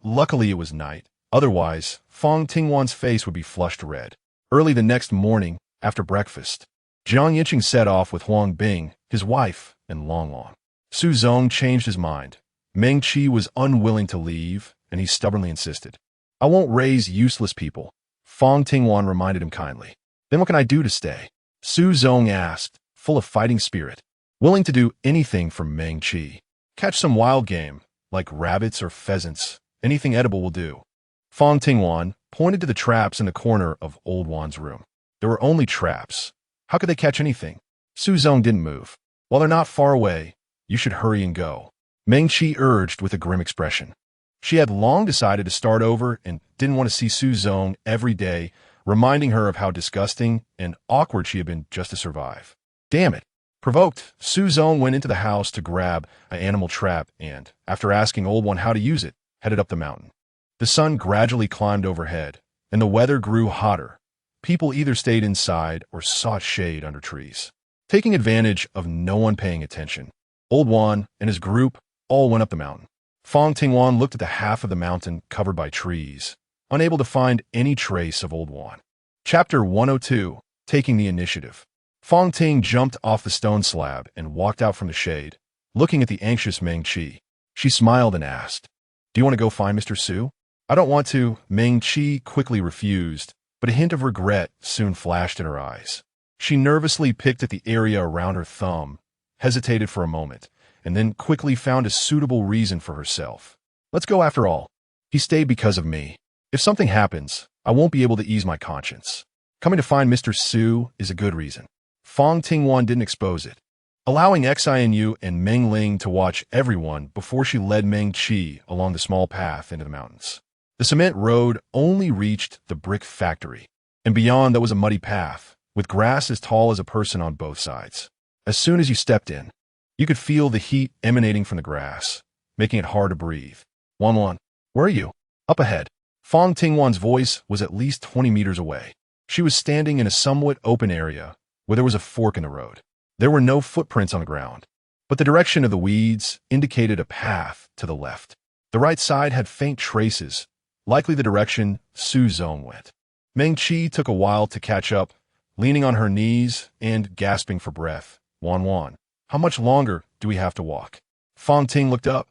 Luckily, it was night. Otherwise, Fang Tingwan's face would be flushed red. Early the next morning, after breakfast, Yancheng set off with Huangbing, his wife, and Long. Su Zong changed his mind. Meng Qi was unwilling to leave, and he stubbornly insisted. "I won't raise useless people," Fang Tingwan reminded him kindly. "Then what can I do to stay?" Su Zong asked, full of fighting spirit, willing to do anything for Meng Qi. "Catch some wild game, like rabbits or pheasants. Anything edible will do." Fang Tingwan pointed to the traps in the corner of Old Wan's room. There were only traps. How could they catch anything? Su Zong didn't move. "While they're not far away, you should hurry and go," Meng Qi urged with a grim expression. She had long decided to start over and didn't want to see Su Zong every day, reminding her of how disgusting and awkward she had been just to survive. Damn it. Provoked, Su Zong went into the house to grab an animal trap and, after asking Old One how to use it, headed up the mountain. The sun gradually climbed overhead, and the weather grew hotter. People either stayed inside or sought shade under trees. Taking advantage of no one paying attention, Old One and his group all went up the mountain. Fang Tingwan looked at the half of the mountain covered by trees, unable to find any trace of Old One. Chapter 102, Taking the Initiative. Fang Ting jumped off the stone slab and walked out from the shade, looking at the anxious Meng Qi. She smiled and asked, "Do you want to go find Mr. Su?" "I don't want to," Meng Qi quickly refused, but a hint of regret soon flashed in her eyes. She nervously picked at the area around her thumb, hesitated for a moment, and then quickly found a suitable reason for herself. "Let's go after all. He stayed because of me. If something happens, I won't be able to ease my conscience. Coming to find Mr. Su is a good reason." Fang Tingwan didn't expose it, allowing Xinu and Meng Ling to watch everyone before she led Meng Qi along the small path into the mountains. The cement road only reached the brick factory, and beyond there was a muddy path, with grass as tall as a person on both sides. As soon as you stepped in, you could feel the heat emanating from the grass, making it hard to breathe. "Wan, where are you?" "Up ahead." Fang Tingwan's voice was at least 20 meters away. She was standing in a somewhat open area where there was a fork in the road. There were no footprints on the ground, but the direction of the weeds indicated a path to the left. The right side had faint traces, likely the direction Su Zong went. Meng Qi took a while to catch up, leaning on her knees and gasping for breath. Wan, how much longer do we have to walk?" Fang Ting looked up.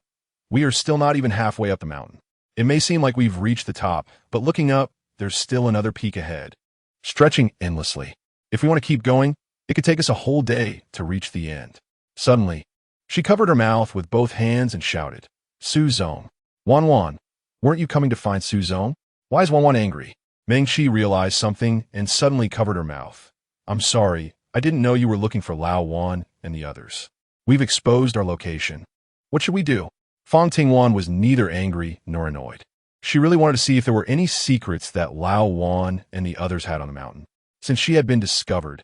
"We are still not even halfway up the mountain. It may seem like we've reached the top, but looking up, there's still another peak ahead, stretching endlessly. If we want to keep going, it could take us a whole day to reach the end." Suddenly, she covered her mouth with both hands and shouted, "Su Zong! Wan, weren't you coming to find Su Zong? Why is Wan angry?" Meng Qi realized something and suddenly covered her mouth. "I'm sorry, I didn't know you were looking for Lao Wan and the others. We've exposed our location. What should we do?" Fang Tingwan was neither angry nor annoyed. She really wanted to see if there were any secrets that Lao Wan and the others had on the mountain. Since she had been discovered,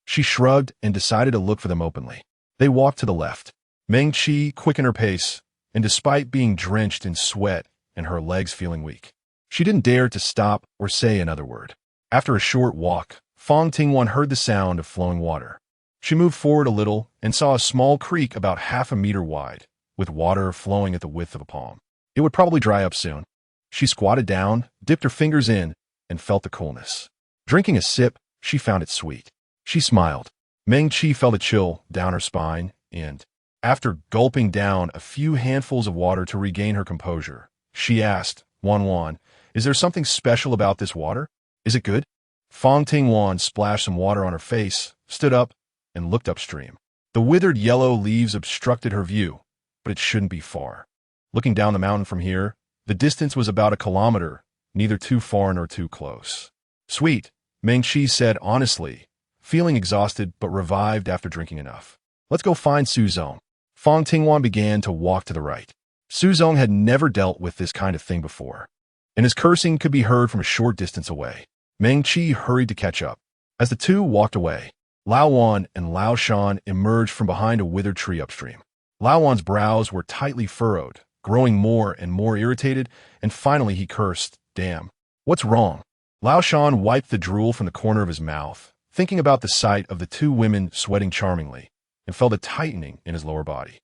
she shrugged and decided to look for them openly. They walked to the left. Meng Qi quickened her pace, and despite being drenched in sweat and her legs feeling weak, she didn't dare to stop or say another word. After a short walk, Fang Tingwan heard the sound of flowing water. She moved forward a little and saw a small creek about half a meter wide, with water flowing at the width of a palm. It would probably dry up soon. She squatted down, dipped her fingers in, and felt the coolness. Drinking a sip, she found it sweet. She smiled. Meng Qi felt a chill down her spine, and, after gulping down a few handfuls of water to regain her composure, she asked, Wan, is there something special about this water? Is it good?" Fang Tingwan splashed some water on her face, stood up, and looked upstream. The withered yellow leaves obstructed her view, but it shouldn't be far. Looking down the mountain from here, the distance was about 1 kilometer, neither too far nor too close. "Sweet," Meng Qi said honestly, feeling exhausted but revived after drinking enough. "Let's go find Su Zong." Fang Tingwan began to walk to the right. Su Zong had never dealt with this kind of thing before, and his cursing could be heard from a short distance away. Meng Qi hurried to catch up. As the two walked away, Lao Wan and Lao Shan emerged from behind a withered tree upstream. Lao Wan's brows were tightly furrowed, growing more and more irritated, and finally he cursed, "Damn. What's wrong?" Lao Shan wiped the drool from the corner of his mouth, thinking about the sight of the two women sweating charmingly, and felt a tightening in his lower body.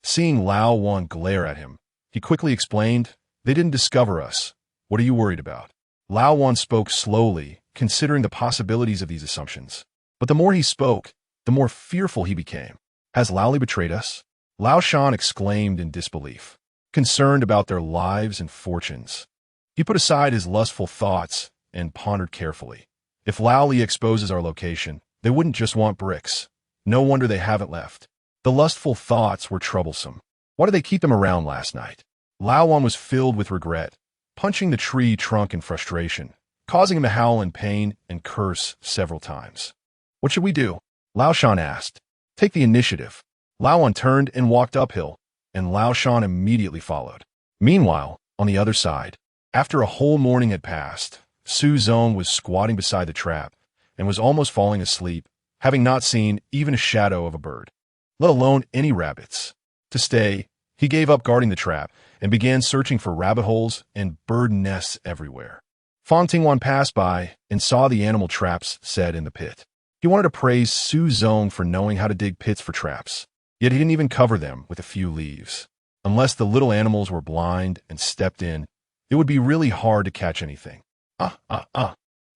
Seeing Lao Wan glare at him, he quickly explained, "They didn't discover us. What are you worried about?" Lao Wan spoke slowly, considering the possibilities of these assumptions. But the more he spoke, the more fearful he became. "Has Laoli betrayed us?" Lao Shan exclaimed in disbelief, concerned about their lives and fortunes. He put aside his lustful thoughts and pondered carefully. If Laoli exposes our location, they wouldn't just want bricks. No wonder they haven't left. The lustful thoughts were troublesome. Why did they keep them around last night? Lao Wan was filled with regret, punching the tree trunk in frustration, causing him to howl in pain and curse several times. "What should we do?" Lao Shan asked. "Take the initiative." Lao Wan turned and walked uphill, and Lao Shan immediately followed. Meanwhile, on the other side, after a whole morning had passed, Su Zong was squatting beside the trap and was almost falling asleep, having not seen even a shadow of a bird, let alone any rabbits. To stay, he gave up guarding the trap and began searching for rabbit holes and bird nests everywhere. Fang Tingwan passed by and saw the animal traps set in the pit. He wanted to praise Su Zong for knowing how to dig pits for traps, yet he didn't even cover them with a few leaves. Unless the little animals were blind and stepped in, it would be really hard to catch anything.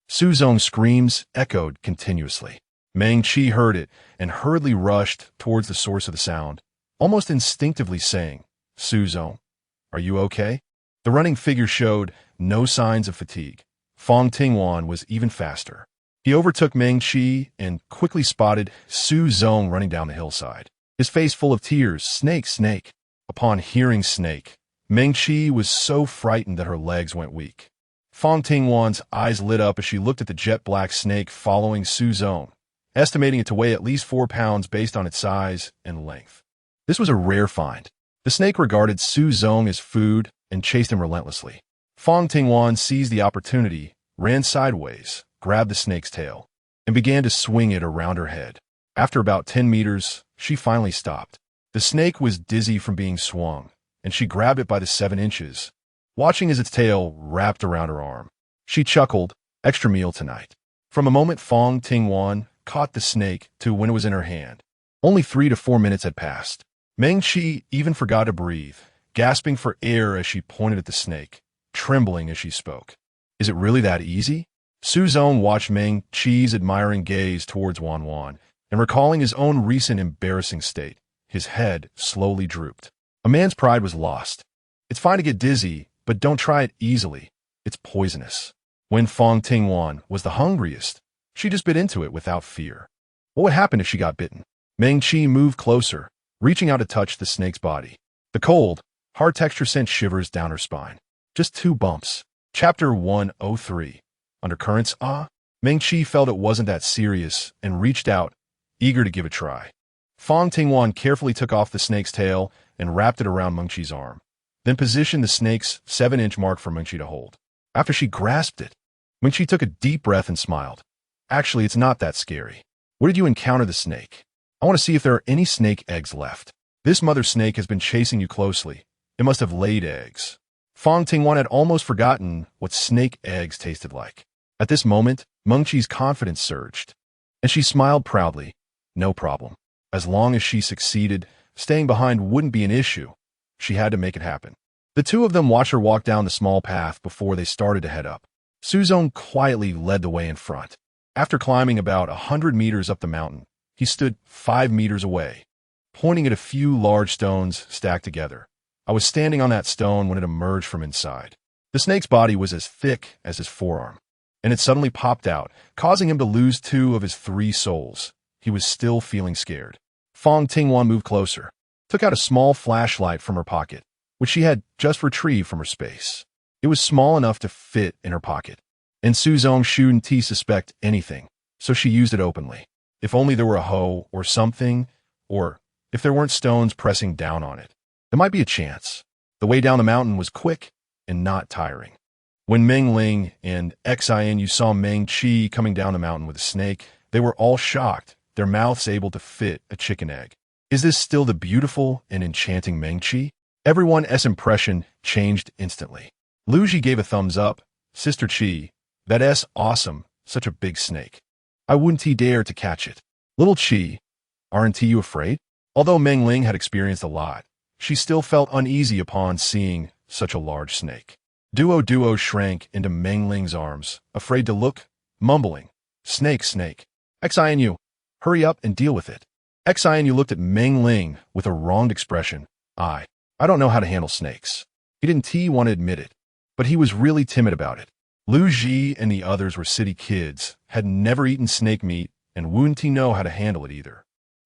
Su Zong's screams echoed continuously. Meng Qi heard it and hurriedly rushed towards the source of the sound, almost instinctively saying, Suzong, are you okay? The running figure showed no signs of fatigue. Fang Tingwan was even faster. He overtook Meng Qi and quickly spotted Suzong running down the hillside, his face full of tears. Snake, snake. Upon hearing snake, Meng Qi was so frightened that her legs went weak. Fang Tingwan's eyes lit up as she looked at the jet-black snake following Suzong, estimating it to weigh at least 4 pounds based on its size and length. This was a rare find. The snake regarded Suzong as food and chased him relentlessly. Fang Tingwan seized the opportunity, ran sideways, grabbed the snake's tail, and began to swing it around her head. After about 10 meters, she finally stopped. The snake was dizzy from being swung, and she grabbed it by the 7 inches, watching as its tail wrapped around her arm. She chuckled, extra meal tonight. From a moment Fang Tingwan caught the snake to when it was in her hand, only 3 to 4 minutes had passed. Meng Qi even forgot to breathe, gasping for air as she pointed at the snake, trembling as she spoke. Is it really that easy? Suzong watched Meng Qi's admiring gaze towards Wan Wan, and recalling his own recent embarrassing state, his head slowly drooped. A man's pride was lost. It's fine to get dizzy, but don't try it easily. It's poisonous. When Fang Tingwan was the hungriest, she just bit into it without fear. What would happen if she got bitten? Meng Qi moved closer, reaching out to touch the snake's body. The cold, hard texture sent shivers down her spine. Just 2 bumps. Chapter 103. Undercurrents. Meng Qi felt it wasn't that serious and reached out, eager to give a try. Fang Tingwan carefully took off the snake's tail and wrapped it around Meng Qi's arm, then positioned the snake's 7-inch mark for Meng Qi to hold. After she grasped it, Meng Qi took a deep breath and smiled. Actually, it's not that scary. Where did you encounter the snake? I want to see if there are any snake eggs left. This mother snake has been chasing you closely. It must have laid eggs. Fang Tingwan had almost forgotten what snake eggs tasted like. At this moment, Meng Qi's confidence surged, and she smiled proudly. No problem. As long as she succeeded, staying behind wouldn't be an issue. She had to make it happen. The two of them watched her walk down the small path before they started to head up. Suzong quietly led the way in front. After climbing about 100 meters up the mountain, he stood 5 meters away, pointing at a few large stones stacked together. I was standing on that stone when it emerged from inside. The snake's body was as thick as his forearm, and it suddenly popped out, causing him to lose 2 of his 3 souls. He was still feeling scared. Fang Tingwan moved closer, took out a small flashlight from her pocket, which she had just retrieved from her space. It was small enough to fit in her pocket, and Suzong shouldn't suspect anything, so she used it openly. If only there were a hoe or something, or if there weren't stones pressing down on it, there might be a chance. The way down the mountain was quick and not tiring. When Meng Ling and Xianyu saw Meng Qi coming down the mountain with a snake, they were all shocked, their mouths able to fit a chicken egg. Is this still the beautiful and enchanting Meng Qi? Everyone's impression changed instantly. Lu Ji gave a thumbs up. Sister Qi, that's awesome, such a big snake. I wouldn't dare to catch it. Little Qi, aren't you afraid? Although Meng Ling had experienced a lot, she still felt uneasy upon seeing such a large snake. Duo shrank into Meng Ling's arms, afraid to look, mumbling, Snake, snake. Xianyu, hurry up and deal with it. Xianyu looked at Meng Ling with a wronged expression. I don't know how to handle snakes. He didn't want to admit it, but he was really timid about it. Lu Ji and the others were city kids, had never eaten snake meat, and wouldn't know how to handle it either.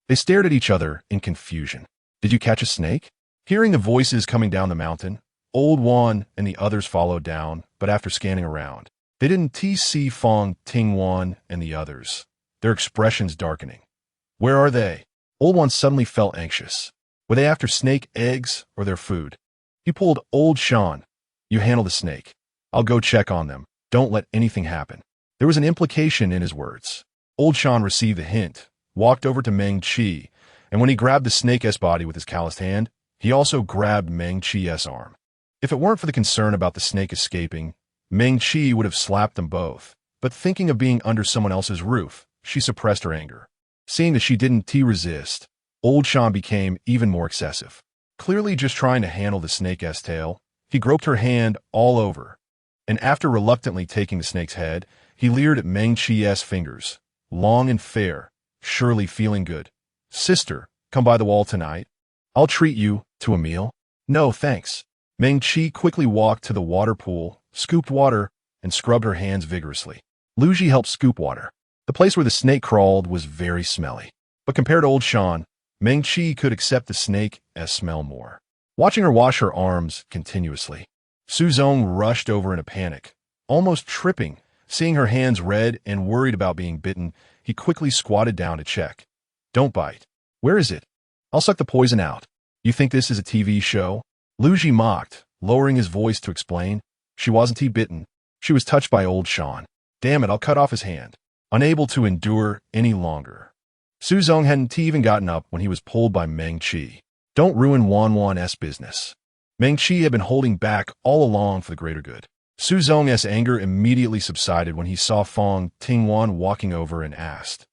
They stared at each other in confusion. Did you catch a snake? Hearing the voices coming down the mountain, Old Wan and the others followed down, but after scanning around, they didn't see Fang Tingwan and the others, their expressions darkening. Where are they? Old Wan suddenly felt anxious. Were they after snake eggs or their food? He pulled Old Shan. You handle the snake. I'll go check on them. Don't let anything happen. There was an implication in his words. Old Shan received the hint, walked over to Meng Qi, and when he grabbed the snake's body with his calloused hand, he also grabbed Meng Qi's arm. If it weren't for the concern about the snake escaping, Meng Qi would have slapped them both. But thinking of being under someone else's roof, she suppressed her anger. Seeing that she didn't resist, Old Shan became even more excessive. Clearly just trying to handle the snake's tail, he groped her hand all over, and after reluctantly taking the snake's head, he leered at Meng Qi's fingers, long and fair, surely feeling good. Sister, come by the wall tonight. I'll treat you to a meal. No, thanks. Meng Qi quickly walked to the water pool, scooped water, and scrubbed her hands vigorously. Lu Ji helped scoop water. The place where the snake crawled was very smelly. But compared to old Shan, Meng Qi could accept the snake as smell more. Watching her wash her arms continuously, Su Zong rushed over in a panic, almost tripping. Seeing her hands red and worried about being bitten, he quickly squatted down to check. Don't bite. Where is it? I'll suck the poison out. You think this is a TV show? Lu Ji mocked, lowering his voice to explain. She wasn't bitten. She was touched by old Shan. Damn it, I'll cut off his hand. Unable to endure any longer. Su Zong hadn't even gotten up when he was pulled by Meng Qi. Don't ruin Wan's business. Meng Qi had been holding back all along for the greater good. Su Zong's anger immediately subsided when he saw Fang Tingwan walking over and asked,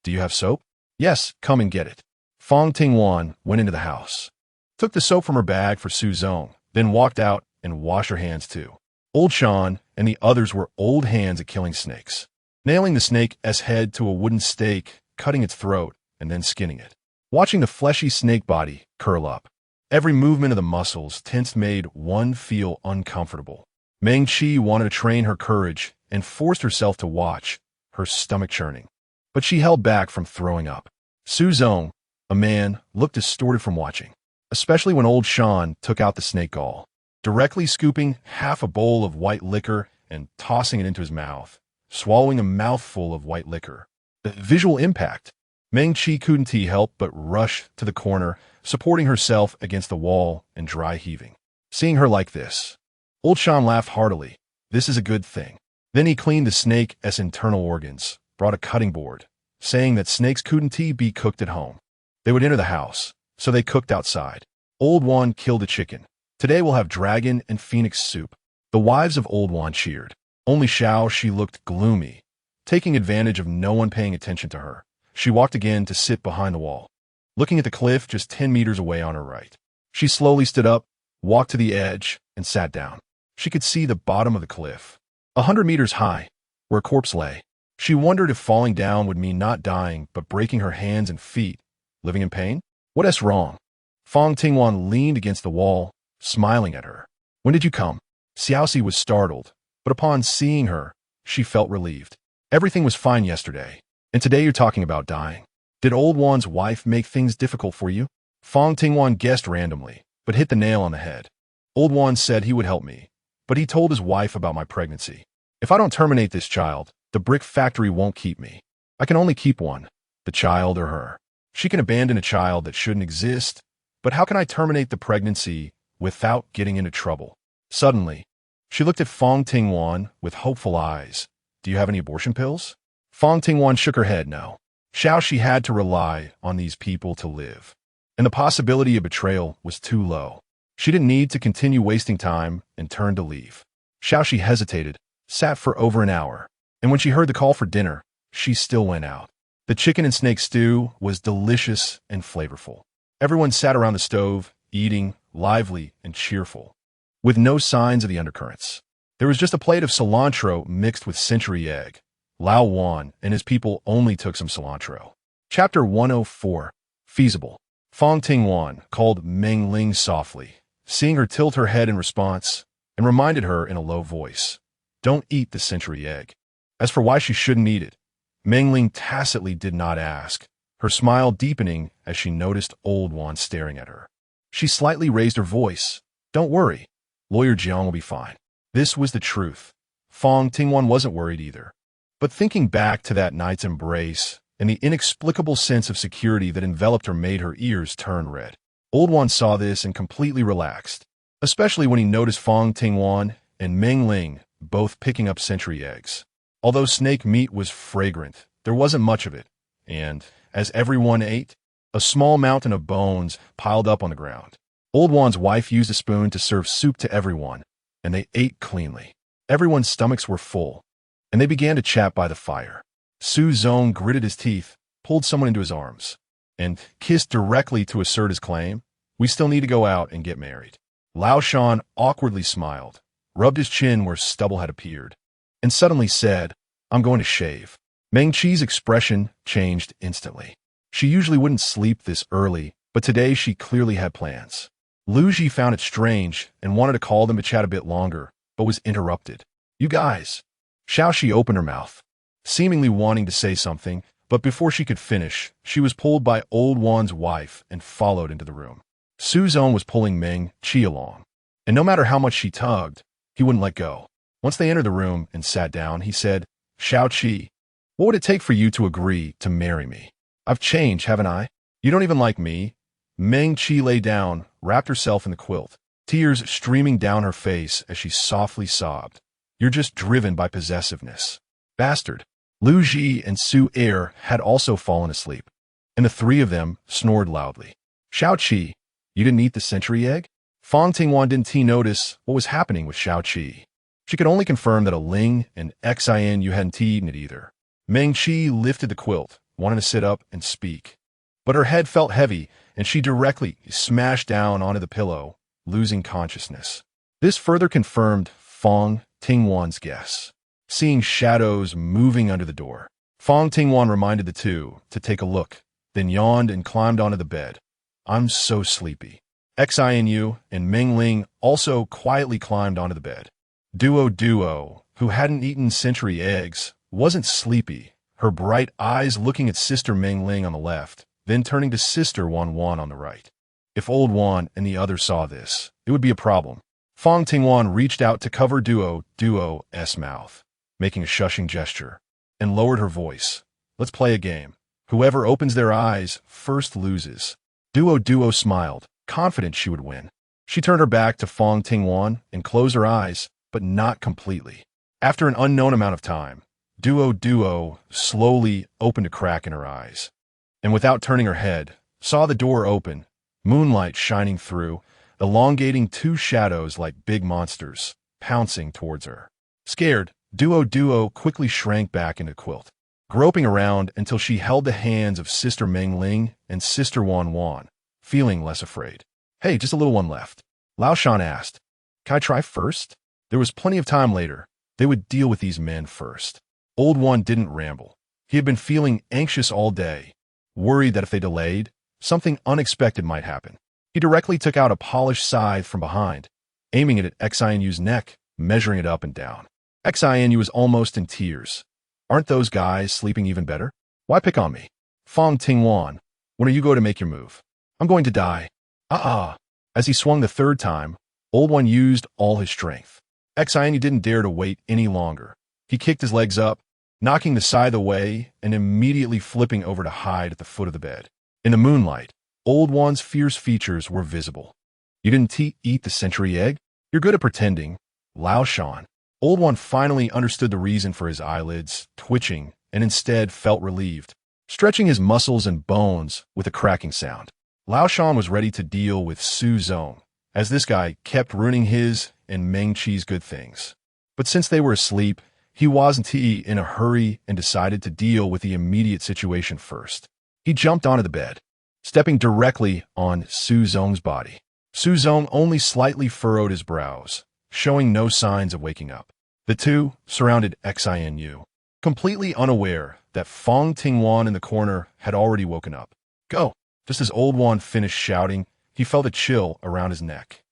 Do you have soap? Yes, come and get it. Fang Tingwan went into the house, took the soap from her bag for Su Zong, then walked out and washed her hands too. Old Shan and the others were old hands at killing snakes, nailing the snake's head to a wooden stake, cutting its throat, and then skinning it. Watching the fleshy snake body curl up, every movement of the muscles tensed made one feel uncomfortable. Meng Qi wanted to train her courage and forced herself to watch, her stomach churning. But she held back from throwing up. Su Zong, a man, looked distorted from watching, especially when old Shan took out the snake gall, directly scooping half a bowl of white liquor and tossing it into his mouth, swallowing a mouthful of white liquor. The visual impact. Meng Qi couldn't help but rush to the corner, supporting herself against the wall and dry heaving. Seeing her like this, old Shan laughed heartily. This is a good thing. Then he cleaned the snake's internal organs, brought a cutting board, saying that snakes couldn't be cooked at home. They would enter the house, so they cooked outside. Old Wan killed a chicken. Today we'll have dragon and phoenix soup. The wives of Old Wan cheered. Only Xiao, she looked gloomy, taking advantage of no one paying attention to her. She walked again to sit behind the wall, looking at the cliff just 10 meters away on her right. She slowly stood up, walked to the edge, and sat down. She could see the bottom of the cliff, 100 meters high, where a corpse lay. She wondered if falling down would mean not dying, but breaking her hands and feet, living in pain? What's wrong? Fang Tingwan leaned against the wall, smiling at her. When did you come? Xiaoxi was startled, but upon seeing her, she felt relieved. Everything was fine yesterday, and today you're talking about dying. Did old Wan's wife make things difficult for you? Fang Tingwan guessed randomly, but hit the nail on the head. Old Wan said he would help me, but he told his wife about my pregnancy. If I don't terminate this child, the brick factory won't keep me. I can only keep one, the child or her. She can abandon a child that shouldn't exist, but how can I terminate the pregnancy without getting into trouble? Suddenly, she looked at Fang Tingwan with hopeful eyes. Do you have any abortion pills? Fang Tingwan shook her head no. She had to rely on these people to live, and the possibility of betrayal was too low. She didn't need to continue wasting time and turned to leave. She hesitated, sat for over an hour, and when she heard the call for dinner, she still went out. The chicken and snake stew was delicious and flavorful. Everyone sat around the stove, eating, lively and cheerful, with no signs of the undercurrents. There was just a plate of cilantro mixed with century egg. Lao Wan and his people only took some cilantro. Chapter 104. Feasible. Fang Tingwan called Meng Ling softly, seeing her tilt her head in response, and reminded her in a low voice, don't eat the century egg. As for why she shouldn't eat it, Meng Ling tacitly did not ask, her smile deepening as she noticed old Wan staring at her. She slightly raised her voice. Don't worry, Lawyer Jiang will be fine. This was the truth. Fang Tingwan wasn't worried either. But thinking back to that night's embrace and the inexplicable sense of security that enveloped her made her ears turn red. Old Wan saw this and completely relaxed, especially when he noticed Fang Tingwan and Meng Ling both picking up century eggs. Although snake meat was fragrant, there wasn't much of it, and, as everyone ate, a small mountain of bones piled up on the ground. Old Wan's wife used a spoon to serve soup to everyone, and they ate cleanly. Everyone's stomachs were full, and they began to chat by the fire. Su Zong gritted his teeth, pulled someone into his arms, and kissed directly to assert his claim, we still need to go out and get married. Lao Shan awkwardly smiled, rubbed his chin where stubble had appeared, and suddenly said, I'm going to shave. Meng Qi's expression changed instantly. She usually wouldn't sleep this early, but today she clearly had plans. Lu Ji found it strange and wanted to call them to chat a bit longer, but was interrupted. You guys. Xiaoxi opened her mouth, seemingly wanting to say something, but before she could finish, she was pulled by Old Wan's wife and followed into the room. Su Zong was pulling Meng Qi along, and no matter how much she tugged, he wouldn't let go. Once they entered the room and sat down, he said, Xiaoqi, what would it take for you to agree to marry me? I've changed, haven't I? You don't even like me. Meng Qi lay down, wrapped herself in the quilt, tears streaming down her face as she softly sobbed. You're just driven by possessiveness. Bastard. Lu Ji and Su Er had also fallen asleep, and the three of them snored loudly. Xiaoqi, you didn't eat the century egg? Fang Tingwan didn't notice what was happening with Xiaoqi. She could only confirm that a Ling and Xin you hadn't eaten it either. Meng Qi lifted the quilt, wanting to sit up and speak. But her head felt heavy, and she directly smashed down onto the pillow, losing consciousness. This further confirmed Fang Tingwan's guess. Seeing shadows moving under the door, Fang Tingwan reminded the two to take a look, then yawned and climbed onto the bed. I'm so sleepy. Xinu and Meng Ling also quietly climbed onto the bed. Duo, who hadn't eaten century eggs, wasn't sleepy, her bright eyes looking at Sister Meng Ling on the left, then turning to Sister Wan on the right. If Old Wan and the others saw this, it would be a problem. Fang Tingwan reached out to cover Duo's mouth, making a shushing gesture, and lowered her voice. Let's play a game. Whoever opens their eyes first loses. Duo smiled, confident she would win. She turned her back to Fang Tingwan and closed her eyes, but not completely. After an unknown amount of time, Duo slowly opened a crack in her eyes, and without turning her head, saw the door open, moonlight shining through, elongating two shadows like big monsters, pouncing towards her. Scared, Duo quickly shrank back into the quilt, groping around until she held the hands of Sister Meng Ling and Sister Wan, feeling less afraid. Hey, just a little one left. Lao Shan asked. Can I try first? There was plenty of time later. They would deal with these men first. Old One didn't ramble. He had been feeling anxious all day, worried that if they delayed, something unexpected might happen. He directly took out a polished scythe from behind, aiming it at Xinu's neck, measuring it up and down. Xinu was almost in tears. Aren't those guys sleeping even better? Why pick on me? Fang Tingwan, when are you going to make your move? I'm going to die. As he swung the third time, Old One used all his strength. Xinu didn't dare to wait any longer. He kicked his legs up, knocking the scythe away and immediately flipping over to hide at the foot of the bed. In the moonlight, Old One's fierce features were visible. You didn't eat the century egg? You're good at pretending. Lao Shan. Old One finally understood the reason for his eyelids twitching and instead felt relieved, stretching his muscles and bones with a cracking sound. Lao Shan was ready to deal with Su Zong, as this guy kept ruining his and Meng Qi's good things. But since they were asleep, he wasn't in a hurry and decided to deal with the immediate situation first. He jumped onto the bed, stepping directly on Su Zong's body. Su Zong only slightly furrowed his brows, showing no signs of waking up. The two surrounded Xinu, completely unaware that Fang Tingwan in the corner had already woken up. Go! Just as Old Wan finished shouting, he felt a chill around his neck.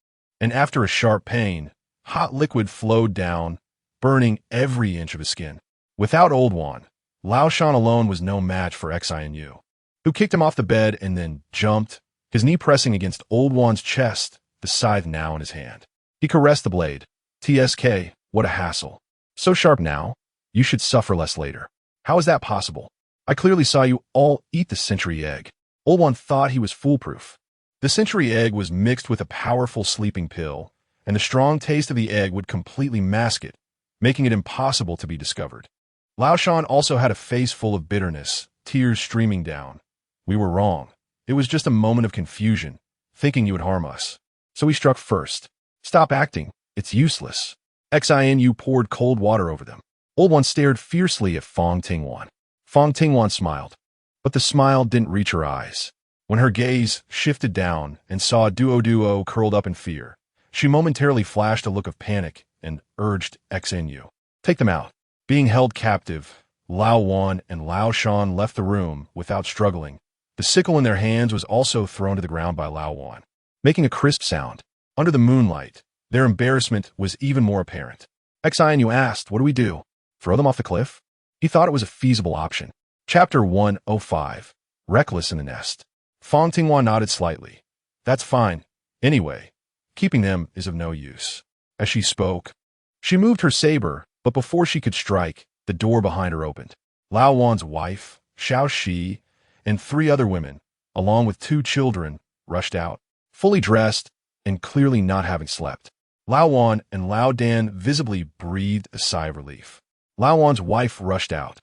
And after a sharp pain, hot liquid flowed down, burning every inch of his skin. Without Old Wan, Lao Shan alone was no match for Xinu, who kicked him off the bed and then jumped, his knee pressing against Old Wan's chest, the scythe now in his hand. He caressed the blade. TSK, what a hassle. So sharp now, you should suffer less later. How is that possible? I clearly saw you all eat the century egg. Old One thought he was foolproof. The century egg was mixed with a powerful sleeping pill, and the strong taste of the egg would completely mask it, making it impossible to be discovered. Lao Shan also had a face full of bitterness, tears streaming down. We were wrong. It was just a moment of confusion, thinking you would harm us. So we struck first. Stop acting. It's useless. Xinu poured cold water over them. Old One stared fiercely at Fang Tingwan. Fang Tingwan smiled, but the smile didn't reach her eyes. When her gaze shifted down and saw Duo curled up in fear, she momentarily flashed a look of panic and urged Xinu. Take them out. Being held captive, Lao Wan and Lao Shan left the room without struggling. The sickle in their hands was also thrown to the ground by Lao Wan. making a crisp sound. Under the moonlight, their embarrassment was even more apparent. Xianyu asked, "What do we do? Throw them off the cliff?" He thought it was a feasible option. Chapter 105. Reckless in the Nest. Fang Tingwan nodded slightly. "That's fine. Anyway, keeping them is of no use." As she spoke, she moved her saber, but before she could strike, the door behind her opened. Lao Wan's wife, Xiao Shi, and 3 other women, along with 2 children, rushed out, fully dressed and clearly not having slept. Lao Wan and Lao Dan visibly breathed a sigh of relief. Lao Wan's wife rushed out,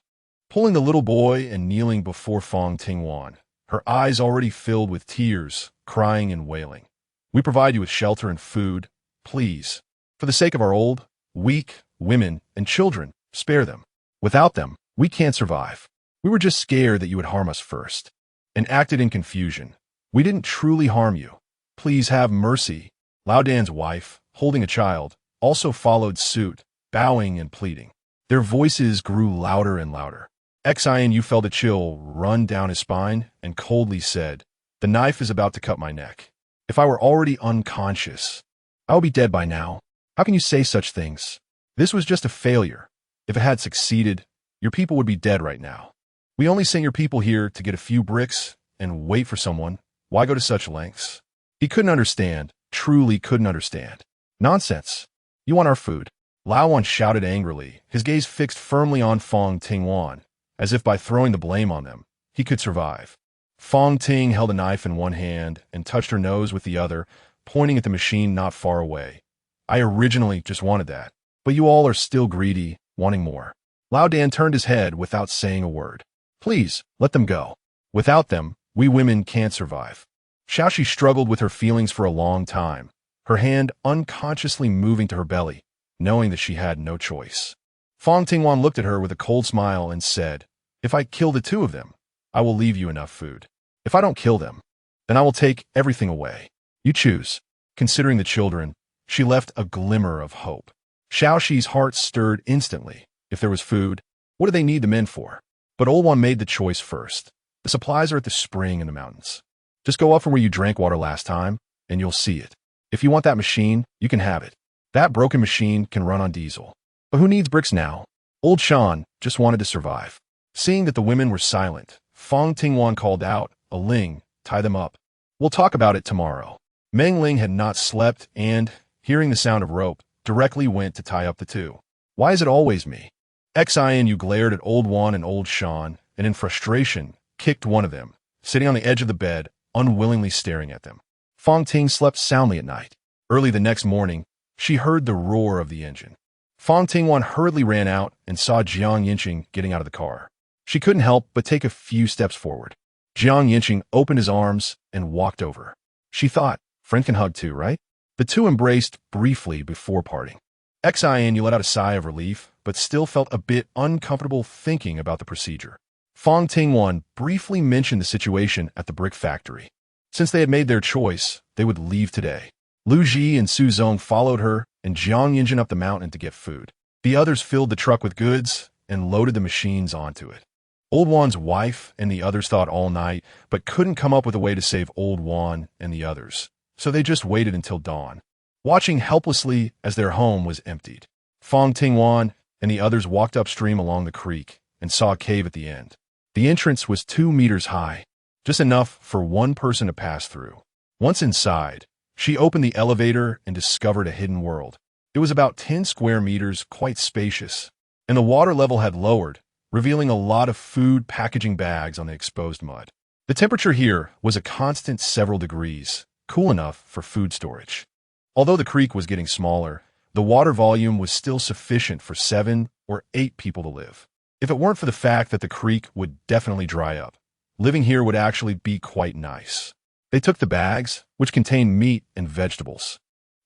pulling the little boy and kneeling before Fang Tingwan, her eyes already filled with tears, crying and wailing. "We provide you with shelter and food. Please, for the sake of our old, weak, women, and children, spare them. Without them, we can't survive. We were just scared that you would harm us first, and acted in confusion. We didn't truly harm you. Please have mercy." Lao Dan's wife, holding a child, also followed suit, bowing and pleading. Their voices grew louder and louder. Xianyu felt a chill run down his spine and coldly said, "The knife is about to cut my neck. If I were already unconscious, I would be dead by now. How can you say such things? This was just a failure. If it had succeeded, your people would be dead right now. We only sent your people here to get a few bricks and wait for someone. Why go to such lengths?" He couldn't understand, truly couldn't understand. "Nonsense. You want our food." Lao Wan shouted angrily, his gaze fixed firmly on Fang Tingwan, as if by throwing the blame on them, he could survive. Fang Ting held a knife in one hand and touched her nose with the other, pointing at the machine not far away. "I originally just wanted that, but you all are still greedy, wanting more." Lao Dan turned his head without saying a word. "Please, let them go. Without them, we women can't survive." Xiaoxi struggled with her feelings for a long time, her hand unconsciously moving to her belly, knowing that she had no choice. Fang Tingwan looked at her with a cold smile and said, "If I kill the 2 of them, I will leave you enough food. If I don't kill them, then I will take everything away. You choose." Considering the children, she left a glimmer of hope. Xiaoxi's heart stirred instantly. If there was food, what do they need the men for? But Old One made the choice first. The supplies are at the spring in the mountains. Just go up from where you drank water last time, and you'll see it. If you want that machine, you can have it. That broken machine can run on diesel. But who needs bricks now? Old Shan just wanted to survive. Seeing that the women were silent, Fang Tingwan called out, "A Ling, tie them up. We'll talk about it tomorrow." Meng Ling had not slept and, hearing the sound of rope, directly went to tie up the 2. "Why is it always me?" Xianyu glared at Old Wan and Old Shan, and in frustration, kicked one of them, sitting on the edge of the bed, unwillingly staring at them. Fang Ting slept soundly at night. Early the next morning, she heard the roar of the engine. Fang Tingwan hurriedly ran out and saw Yancheng getting out of the car. She couldn't help but take a few steps forward. Yancheng opened his arms and walked over. She thought, friend can hug too, right? The 2 embraced briefly before parting. Xianyu let out a sigh of relief, but still felt a bit uncomfortable thinking about the procedure. Fang Tingwan briefly mentioned the situation at the brick factory. Since they had made their choice, they would leave today. Lu Ji and Su Zong followed her and Yancheng up the mountain to get food. The others filled the truck with goods and loaded the machines onto it. Old Wan's wife and the others thought all night, but couldn't come up with a way to save Old Wan and the others, so they just waited until dawn, watching helplessly as their home was emptied. Fang Tingwan and the others walked upstream along the creek and saw a cave at the end. The entrance was 2 meters high, just enough for one person to pass through. Once inside, she opened the elevator and discovered a hidden world. It was about 10 square meters, quite spacious, and the water level had lowered, revealing a lot of food packaging bags on the exposed mud. The temperature here was a constant several degrees, cool enough for food storage. Although the creek was getting smaller, the water volume was still sufficient for 7 or 8 people to live. If it weren't for the fact that the creek would definitely dry up, living here would actually be quite nice. They took the bags, which contained meat and vegetables.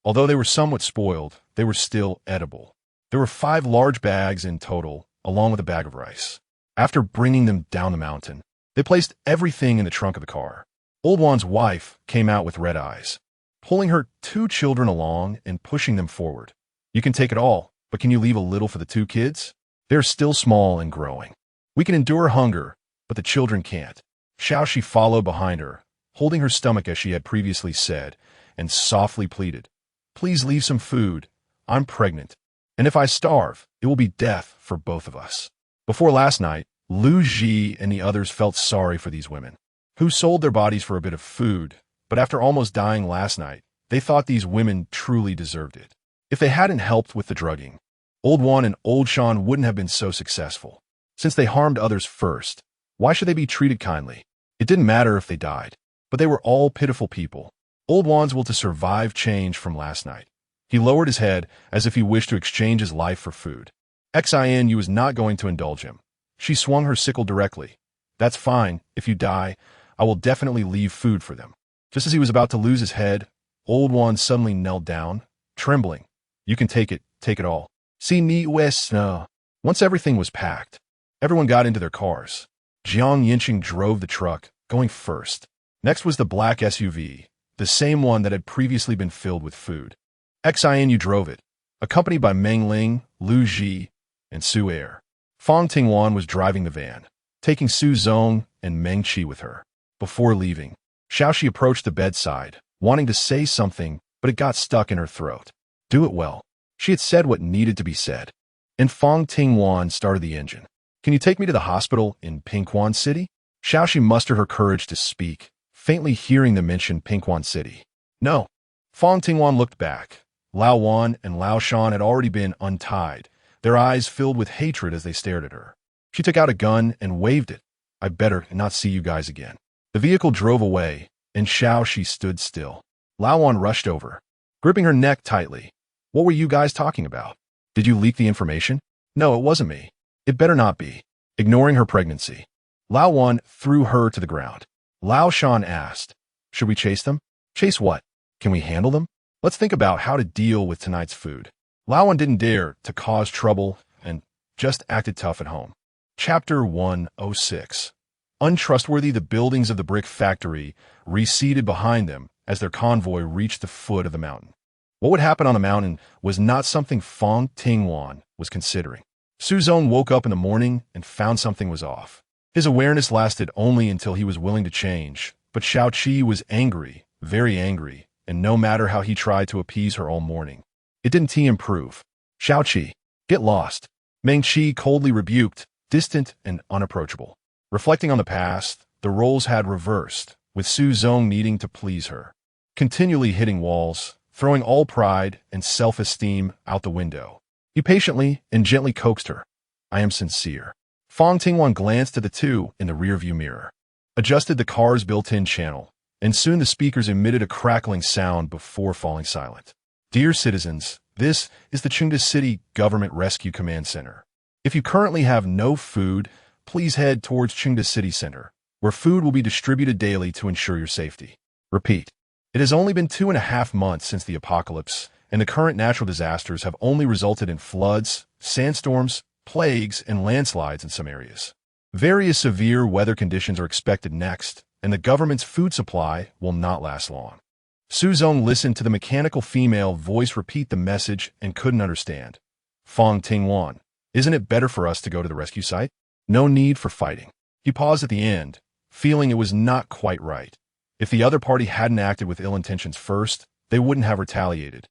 Although they were somewhat spoiled, they were still edible. There were 5 large bags in total, along with a bag of rice. After bringing them down the mountain, they placed everything in the trunk of the car. Old Wan's wife came out with red eyes, pulling her 2 children along and pushing them forward. "You can take it all, but can you leave a little for the 2 kids? They're still small and growing. We can endure hunger, but the children can't." Xiaoxi followed behind her, holding her stomach as she had previously said, and softly pleaded, "Please leave some food. I'm pregnant. And if I starve, it will be death for both of us." Before last night, Lu Ji and the others felt sorry for these women, who sold their bodies for a bit of food, but after almost dying last night, they thought these women truly deserved it. If they hadn't helped with the drugging, Old Wan and Old Shan wouldn't have been so successful. Since they harmed others first, why should they be treated kindly? It didn't matter if they died, but they were all pitiful people. Old Wan's will to survive changed from last night. He lowered his head as if he wished to exchange his life for food. Xin was not going to indulge him. She swung her sickle directly. "That's fine. If you die, I will definitely leave food for them." Just as he was about to lose his head, Old Wan suddenly knelt down, trembling. "You can take it all." See me west no. Once everything was packed, everyone got into their cars. Jiang Yancheng drove the truck, going first. Next was the black SUV, the same one that had previously been filled with food. Xin drove it, accompanied by Meng Ling, Lu Ji, and Su Er. Fang Tingwan was driving the van, taking Su Zong and Meng Qi with her. Before leaving, Xiaoxi approached the bedside, wanting to say something, but it got stuck in her throat. Do it well. She had said what needed to be said. And Fang Tingwan started the engine. "Can you take me to the hospital in Pinkwan City?" Xiaoxi mustered her courage to speak, faintly hearing them mention Pinkwan City. "No." Fang Tingwan looked back. Lao Wan and Lao Shan had already been untied, their eyes filled with hatred as they stared at her. She took out a gun and waved it. "I better not see you guys again." The vehicle drove away, and Xiaoxi stood still. Lao Wan rushed over, gripping her neck tightly. "What were you guys talking about? Did you leak the information?" "No, it wasn't me." "It better not be." Ignoring her pregnancy, Lao Wan threw her to the ground. Lao Shan asked, "Should we chase them?" "Chase what? Can we handle them? Let's think about how to deal with tonight's food." Lao Wan didn't dare to cause trouble and just acted tough at home. Chapter 106. Untrustworthy, the buildings of the brick factory receded behind them as their convoy reached the foot of the mountain. What would happen on the mountain was not something Fang Tingwan was considering. Su Zong woke up in the morning and found something was off. His awareness lasted only until he was willing to change, but Xiaoqi was angry, very angry, and no matter how he tried to appease her all morning, it didn't improve. "Xiaoqi, get lost." Meng Qi coldly rebuked, distant and unapproachable. Reflecting on the past, the roles had reversed, with Su Zong needing to please her, continually hitting walls, throwing all pride and self-esteem out the window. He patiently and gently coaxed her. "I am sincere." Fang Tingwan glanced at the two in the rearview mirror, adjusted the car's built-in channel, and soon the speakers emitted a crackling sound before falling silent. "Dear citizens, this is the Chengda City Government Rescue Command Center. If you currently have no food, please head towards Chengda City Center, where food will be distributed daily to ensure your safety. Repeat. It has only been 2.5 months since the apocalypse, and the current natural disasters have only resulted in floods, sandstorms, plagues, and landslides in some areas. Various severe weather conditions are expected next, and the government's food supply will not last long." Su Zong listened to the mechanical female voice repeat the message and couldn't understand. "Fang Tingwan, isn't it better for us to go to the rescue site? No need for fighting." He paused at the end, feeling it was not quite right. If the other party hadn't acted with ill intentions first, they wouldn't have retaliated.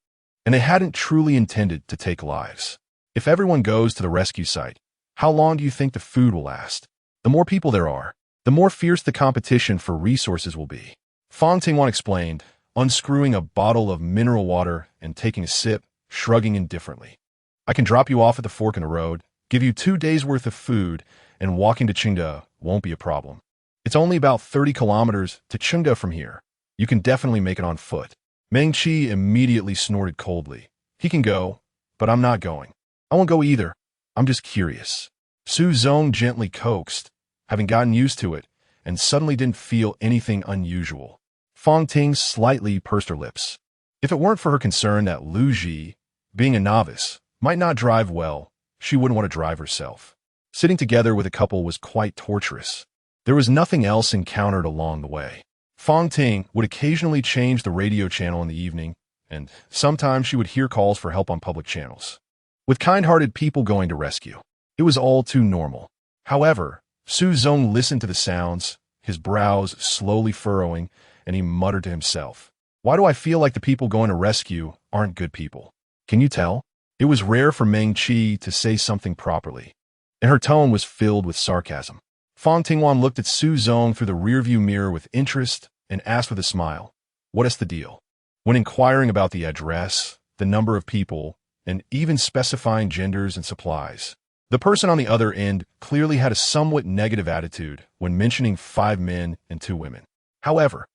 And they hadn't truly intended to take lives. If everyone goes to the rescue site, how long do you think the food will last? The more people there are, the more fierce the competition for resources will be. Fang Tingwan explained, unscrewing a bottle of mineral water and taking a sip, shrugging indifferently. "I can drop you off at the fork in the road, give you 2 days' worth of food, and walking to Chengda won't be a problem. It's only about 30 kilometers to Chengda from here. You can definitely make it on foot." Meng Qi immediately snorted coldly. "He can go, but I'm not going." "I won't go either. I'm just curious." Su Zong gently coaxed, having gotten used to it, and suddenly didn't feel anything unusual. Fang Ting slightly pursed her lips. If it weren't for her concern that Lu Ji, being a novice, might not drive well, she wouldn't want to drive herself. Sitting together with a couple was quite torturous. There was nothing else encountered along the way. Fang Ting would occasionally change the radio channel in the evening, and sometimes she would hear calls for help on public channels. With kind-hearted people going to rescue, it was all too normal. However, Su Zong listened to the sounds, his brows slowly furrowing, and he muttered to himself, Why do I feel like the people going to rescue aren't good people? Can you tell? It was rare for Meng Qi to say something properly, and her tone was filled with sarcasm. Fang Tingwan looked at Su Zong through the rearview mirror with interest and asked with a smile, "What is the deal?" When inquiring about the address, the number of people, and even specifying genders and supplies, the person on the other end clearly had a somewhat negative attitude when mentioning 5 men and 2 women. However,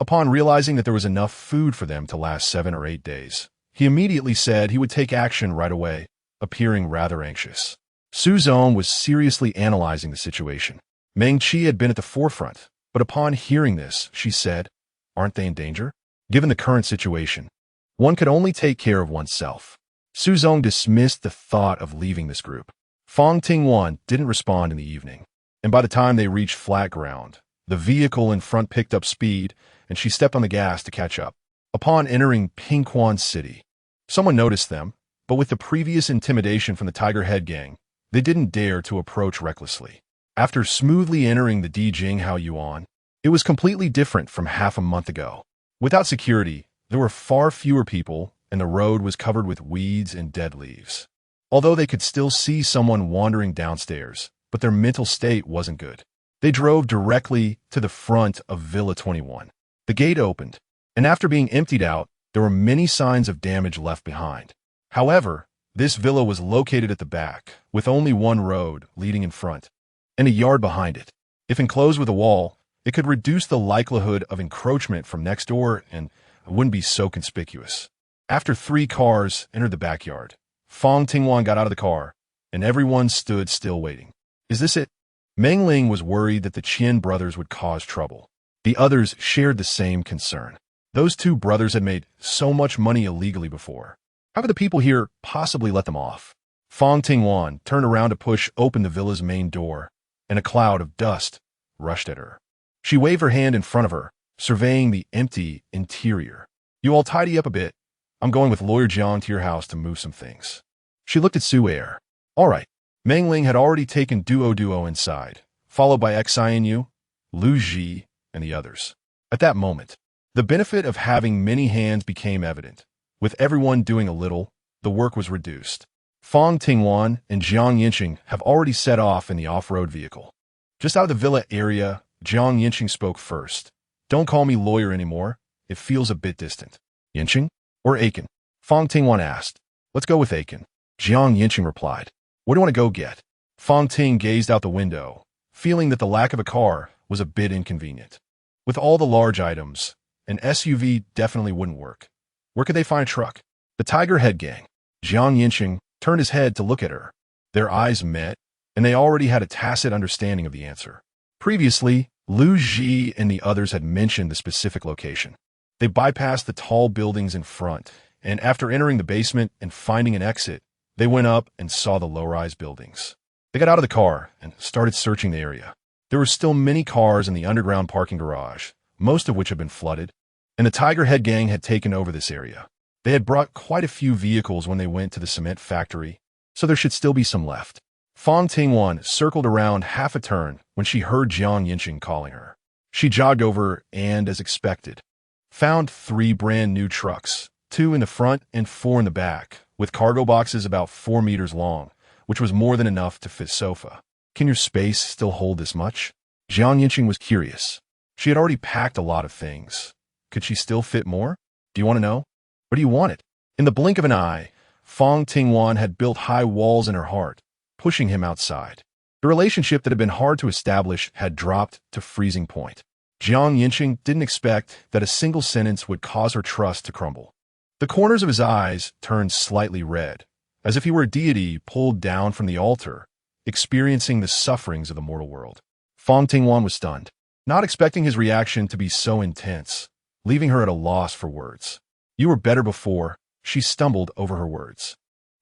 upon realizing that there was enough food for them to last 7 or 8 days, he immediately said he would take action right away, appearing rather anxious. Su Zong was seriously analyzing the situation. Meng Qi had been at the forefront, but upon hearing this, she said, "Aren't they in danger? Given the current situation, one could only take care of oneself." Su Zong dismissed the thought of leaving this group. Fang Tingwan didn't respond in the evening, and by the time they reached flat ground, the vehicle in front picked up speed, and she stepped on the gas to catch up. Upon entering Pingquan City, someone noticed them, but with the previous intimidation from the Tiger Head Gang, they didn't dare to approach recklessly. After smoothly entering the Dijinghao Yuan, it was completely different from half a month ago. Without security, there were far fewer people, and the road was covered with weeds and dead leaves. Although they could still see someone wandering downstairs, but their mental state wasn't good. They drove directly to the front of Villa 21. The gate opened, and after being emptied out, there were many signs of damage left behind. However, this villa was located at the back, with only one road leading in front, and a yard behind it. If enclosed with a wall, it could reduce the likelihood of encroachment from next door and wouldn't be so conspicuous. After 3 cars entered the backyard, Fang Tingwan got out of the car, and everyone stood still waiting. Is this it? Meng Ling was worried that the Qian brothers would cause trouble. The others shared the same concern. Those 2 brothers had made so much money illegally before. How could the people here possibly let them off? Fang Tingwan turned around to push open the villa's main door, and a cloud of dust rushed at her. She waved her hand in front of her, surveying the empty interior. "You all tidy up a bit. I'm going with Lawyer Jiang to your house to move some things." She looked at Su Air. "All right." Meng Ling had already taken Duo inside, followed by Xianyu, Lu Ji, and the others. At that moment, the benefit of having many hands became evident. With everyone doing a little, the work was reduced. Fang Tingwan and Yancheng have already set off in the off-road vehicle. Just out of the villa area, Yancheng spoke first. "Don't call me lawyer anymore. It feels a bit distant." "Yancheng? Or Aiken?" Fang Tingwan asked. "Let's go with Aiken." Yancheng replied. "What do you want to go get?" Fang Ting gazed out the window, feeling that the lack of a car was a bit inconvenient. With all the large items, an SUV definitely wouldn't work. Where could they find a truck? The Tiger Head Gang. Yancheng turned his head to look at her. Their eyes met, and they already had a tacit understanding of the answer. Previously, Lu Ji and the others had mentioned the specific location. They bypassed the tall buildings in front, and after entering the basement and finding an exit, they went up and saw the low-rise buildings. They got out of the car and started searching the area. There were still many cars in the underground parking garage, most of which had been flooded, and the Tiger Head Gang had taken over this area. They had brought quite a few vehicles when they went to the cement factory, so there should still be some left. Fang Tingwan circled around half a turn when she heard Yancheng calling her. She jogged over and, as expected, found 3 brand new trucks, 2 in the front and 4 in the back, with cargo boxes about 4 meters long, which was more than enough to fit sofa. "Can your space still hold this much?" Yancheng was curious. She had already packed a lot of things. Could she still fit more? "Do you want to know? Or do you want it?" In the blink of an eye, Fang Tingwan had built high walls in her heart, pushing him outside. The relationship that had been hard to establish had dropped to freezing point. Yancheng didn't expect that a single sentence would cause her trust to crumble. The corners of his eyes turned slightly red, as if he were a deity pulled down from the altar, experiencing the sufferings of the mortal world. Fang Tingwan was stunned, not expecting his reaction to be so intense, leaving her at a loss for words. "You were better before." She stumbled over her words.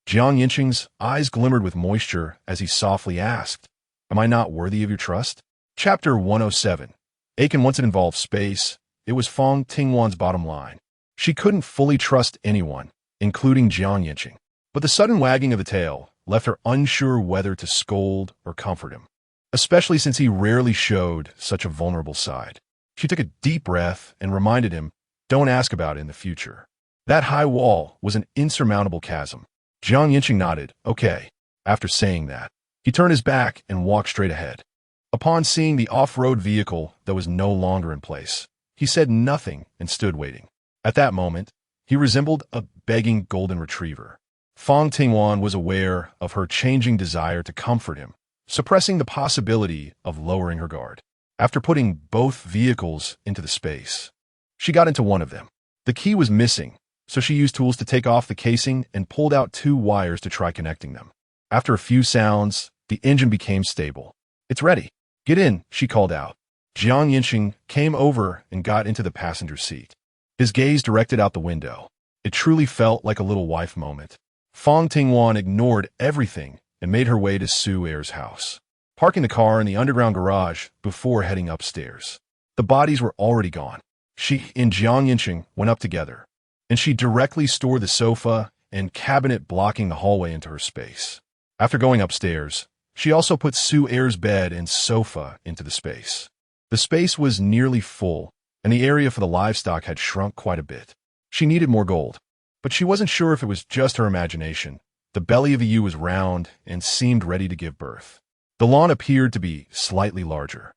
Yancheng's eyes glimmered with moisture as he softly asked, "Am I not worthy of your trust?" Chapter 107. Aiken, once it involved space, it was Fang Tingwan's bottom line. She couldn't fully trust anyone, including Yancheng. But the sudden wagging of the tail left her unsure whether to scold or comfort him, especially since he rarely showed such a vulnerable side. She took a deep breath and reminded him, Don't ask about it in the future. That high wall was an insurmountable chasm. Yancheng nodded, okay. After saying that, he turned his back and walked straight ahead. Upon seeing the off-road vehicle that was no longer in place, he said nothing and stood waiting. At that moment, he resembled a begging golden retriever. Fang Tingwan was aware of her changing desire to comfort him, suppressing the possibility of lowering her guard. After putting both vehicles into the space, she got into one of them. The key was missing, so she used tools to take off the casing and pulled out 2 wires to try connecting them. After a few sounds, the engine became stable. It's ready. Get in, she called out. Yancheng came over and got into the passenger seat. His gaze directed out the window. It truly felt like a little wife moment. Fang Tingwan ignored everything and made her way to Su Er's house, parking the car in the underground garage before heading upstairs. The bodies were already gone. She and Yancheng went up together, and she directly stored the sofa and cabinet blocking the hallway into her space. After going upstairs, she also put Su Er's bed and sofa into the space. The space was nearly full, and the area for the livestock had shrunk quite a bit. She needed more gold, but she wasn't sure if it was just her imagination. The belly of the ewe was round and seemed ready to give birth. The lawn appeared to be slightly larger.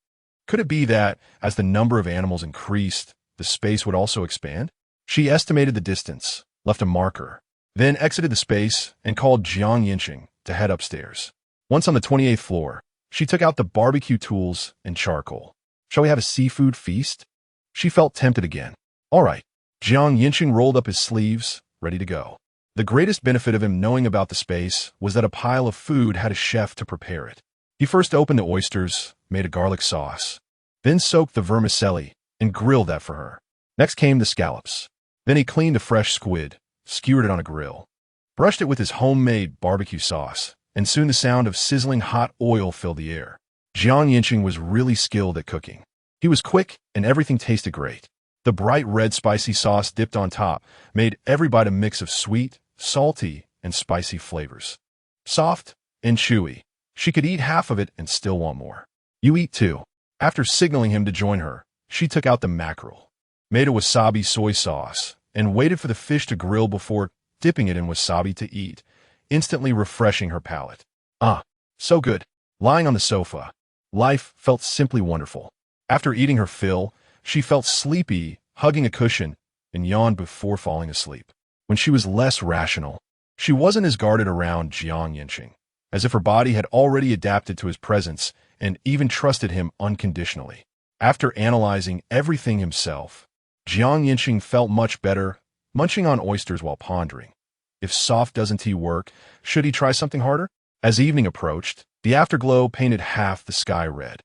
Could it be that, as the number of animals increased, the space would also expand? She estimated the distance, left a marker, then exited the space and called Yancheng to head upstairs. Once on the 28th floor, she took out the barbecue tools and charcoal. Shall we have a seafood feast? She felt tempted again. All right. Yancheng rolled up his sleeves, ready to go. The greatest benefit of him knowing about the space was that a pile of food had a chef to prepare it. He first opened the oysters, made a garlic sauce, then soaked the vermicelli and grilled that for her. Next came the scallops. Then he cleaned a fresh squid, skewered it on a grill, brushed it with his homemade barbecue sauce, and soon the sound of sizzling hot oil filled the air. Yancheng was really skilled at cooking. He was quick and everything tasted great. The bright red spicy sauce dipped on top made every bite a mix of sweet, salty, and spicy flavors. Soft and chewy. She could eat half of it and still want more. You eat too. After signaling him to join her, she took out the mackerel, made a wasabi soy sauce, and waited for the fish to grill before dipping it in wasabi to eat, instantly refreshing her palate. So good. Lying on the sofa, life felt simply wonderful. After eating her fill, she felt sleepy, hugging a cushion, and yawned before falling asleep. When she was less rational, she wasn't as guarded around Yancheng, as if her body had already adapted to his presence and even trusted him unconditionally. After analyzing everything himself, Yancheng felt much better, munching on oysters while pondering. If soft doesn't tea work, should he try something harder? As evening approached, the afterglow painted half the sky red,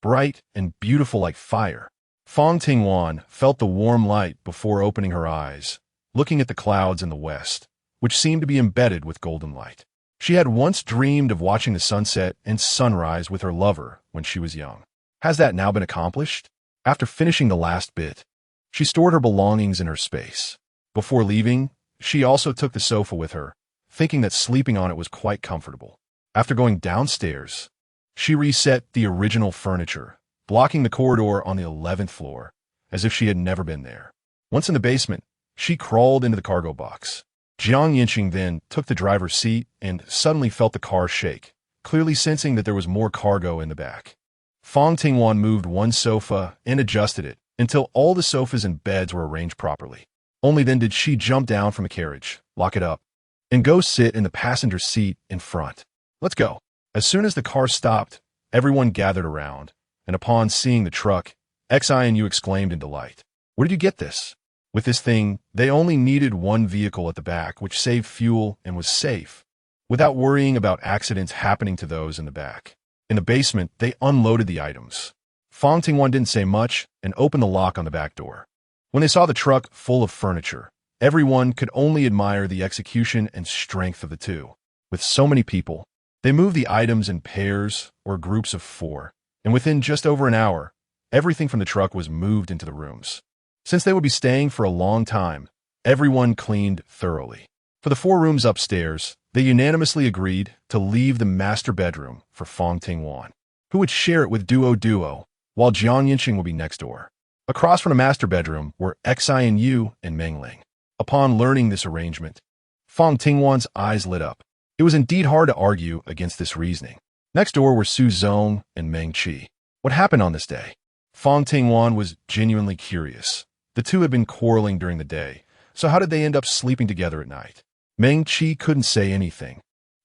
bright and beautiful like fire. Fang Tingwan felt the warm light before opening her eyes, looking at the clouds in the west, which seemed to be embedded with golden light. She had once dreamed of watching the sunset and sunrise with her lover when she was young. Has that now been accomplished? After finishing the last bit, she stored her belongings in her space. Before leaving, she also took the sofa with her, thinking that sleeping on it was quite comfortable. After going downstairs, she reset the original furniture, blocking the corridor on the 11th floor, as if she had never been there. Once in the basement, she crawled into the cargo box. Yancheng then took the driver's seat and suddenly felt the car shake, clearly sensing that there was more cargo in the back. Fang Tingwan moved one sofa and adjusted it until all the sofas and beds were arranged properly. Only then did she jump down from the carriage, lock it up, and go sit in the passenger seat in front. Let's go. As soon as the car stopped, everyone gathered around, and upon seeing the truck, XINU exclaimed in delight. Where did you get this? With this thing, they only needed one vehicle at the back, which saved fuel and was safe, without worrying about accidents happening to those in the back. In the basement, they unloaded the items. Fang Tingwan didn't say much and opened the lock on the back door. When they saw the truck full of furniture, everyone could only admire the execution and strength of the two. With so many people, they moved the items in pairs or groups of 4, and within just over an hour, everything from the truck was moved into the rooms. Since they would be staying for a long time, everyone cleaned thoroughly. For the 4 rooms upstairs, they unanimously agreed to leave the master bedroom for Fang Tingwan, who would share it with Duo, while Yancheng would be next door. Across from the master bedroom were Xianyu and Mengling. Upon learning this arrangement, Fang Tingwan's eyes lit up. It was indeed hard to argue against this reasoning. Next door were Su Zong and Meng Qi. What happened on this day? Fang Tingwan was genuinely curious. The two had been quarreling during the day, so how did they end up sleeping together at night? Meng Qi couldn't say anything,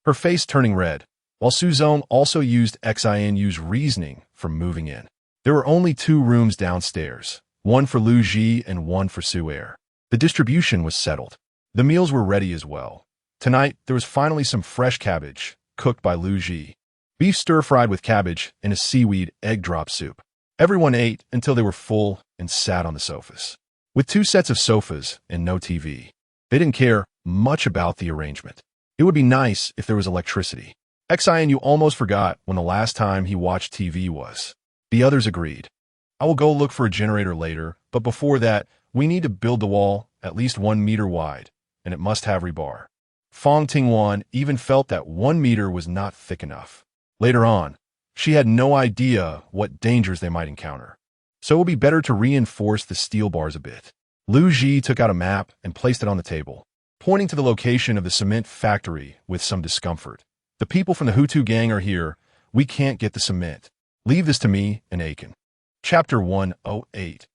her face turning red, while Su Zong also used Xianyu's reasoning for moving in. There were only 2 rooms downstairs, one for Lu Ji and one for Su Er. The distribution was settled. The meals were ready as well. Tonight, there was finally some fresh cabbage, cooked by Lu Ji. Beef stir-fried with cabbage and a seaweed egg drop soup. Everyone ate until they were full and sat on the sofas. With 2 sets of sofas and no TV, they didn't care much about the arrangement. It would be nice if there was electricity. Xianyu almost forgot when the last time he watched TV was. The others agreed. I will go look for a generator later, but before that, we need to build the wall at least 1 meter wide, and it must have rebar. Fang Tingwan even felt that 1 meter was not thick enough. Later on, she had no idea what dangers they might encounter, so it would be better to reinforce the steel bars a bit. Lu Ji took out a map and placed it on the table, pointing to the location of the cement factory with some discomfort. The people from the Hutu gang are here. We can't get the cement. Leave this to me and Aiken. Chapter 108.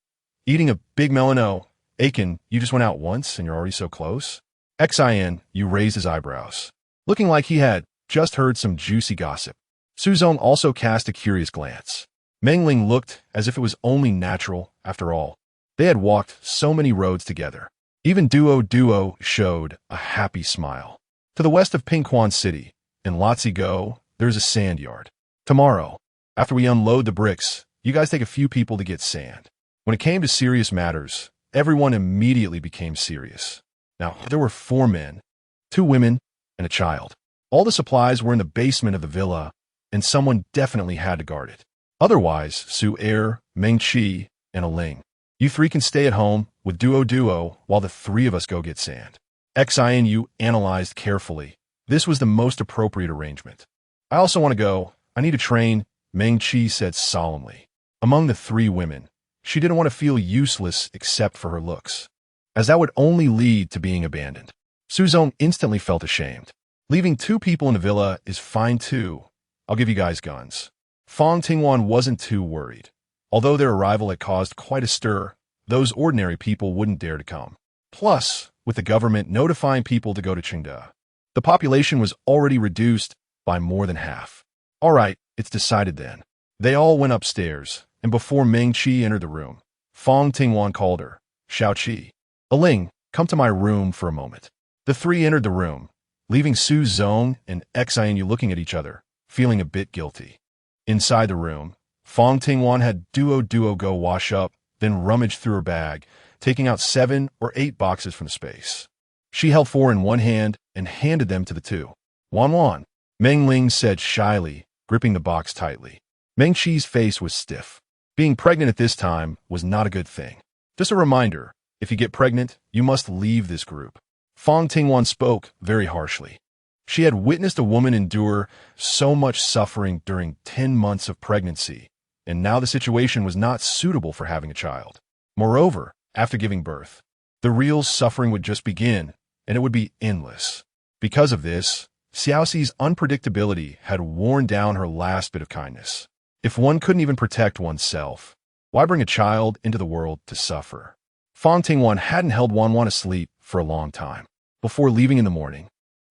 Eating a big melon. Oh, Aiken, you just went out once and you're already so close? Xianyu raised his eyebrows, looking like he had just heard some juicy gossip. Su Zong also cast a curious glance. Mengling looked as if it was only natural, after all. They had walked so many roads together. Even Duo showed a happy smile. To the west of Pingquan City, in Lazigo, there's a sand yard. Tomorrow, after we unload the bricks, you guys take a few people to get sand. When it came to serious matters, everyone immediately became serious. Now, there were 4 men, 2 women, and a child. All the supplies were in the basement of the villa, and someone definitely had to guard it. Otherwise, Su Er, Meng Qi, and a Ling. You 3 can stay at home with Duo while the 3 of us go get sand. Xianyu analyzed carefully. This was the most appropriate arrangement. I also want to go. I need to train, Meng Qi said solemnly. Among the 3 women, she didn't want to feel useless except for her looks, as that would only lead to being abandoned. Su Zong instantly felt ashamed. Leaving 2 people in the villa is fine too. I'll give you guys guns. Fang Tingwan wasn't too worried. Although their arrival had caused quite a stir, those ordinary people wouldn't dare to come. Plus, with the government notifying people to go to Chengda, the population was already reduced by more than half. All right, it's decided then. They all went upstairs, and before Meng Qi entered the room, Fang Tingwan called her, Xiao Qi. Aling, come to my room for a moment. The 3 entered the room, leaving Su Zong and Xianyu looking at each other, feeling a bit guilty. Inside the room, Fang Tingwan had Duo go wash up, then rummage through her bag, taking out 7 or 8 boxes from the space. She held 4 in one hand and handed them to the 2. Wan, Mengling said shyly, gripping the box tightly. Meng Qi's face was stiff. Being pregnant at this time was not a good thing. Just a reminder, if you get pregnant, you must leave this group. Fang Tingwan spoke very harshly. She had witnessed a woman endure so much suffering during 10 months of pregnancy, and now the situation was not suitable for having a child. Moreover, after giving birth, the real suffering would just begin, and it would be endless. Because of this, Xiaoxi's unpredictability had worn down her last bit of kindness. If one couldn't even protect oneself, why bring a child into the world to suffer? Fang Tingwan hadn't held Wan asleep for a long time. Before leaving in the morning,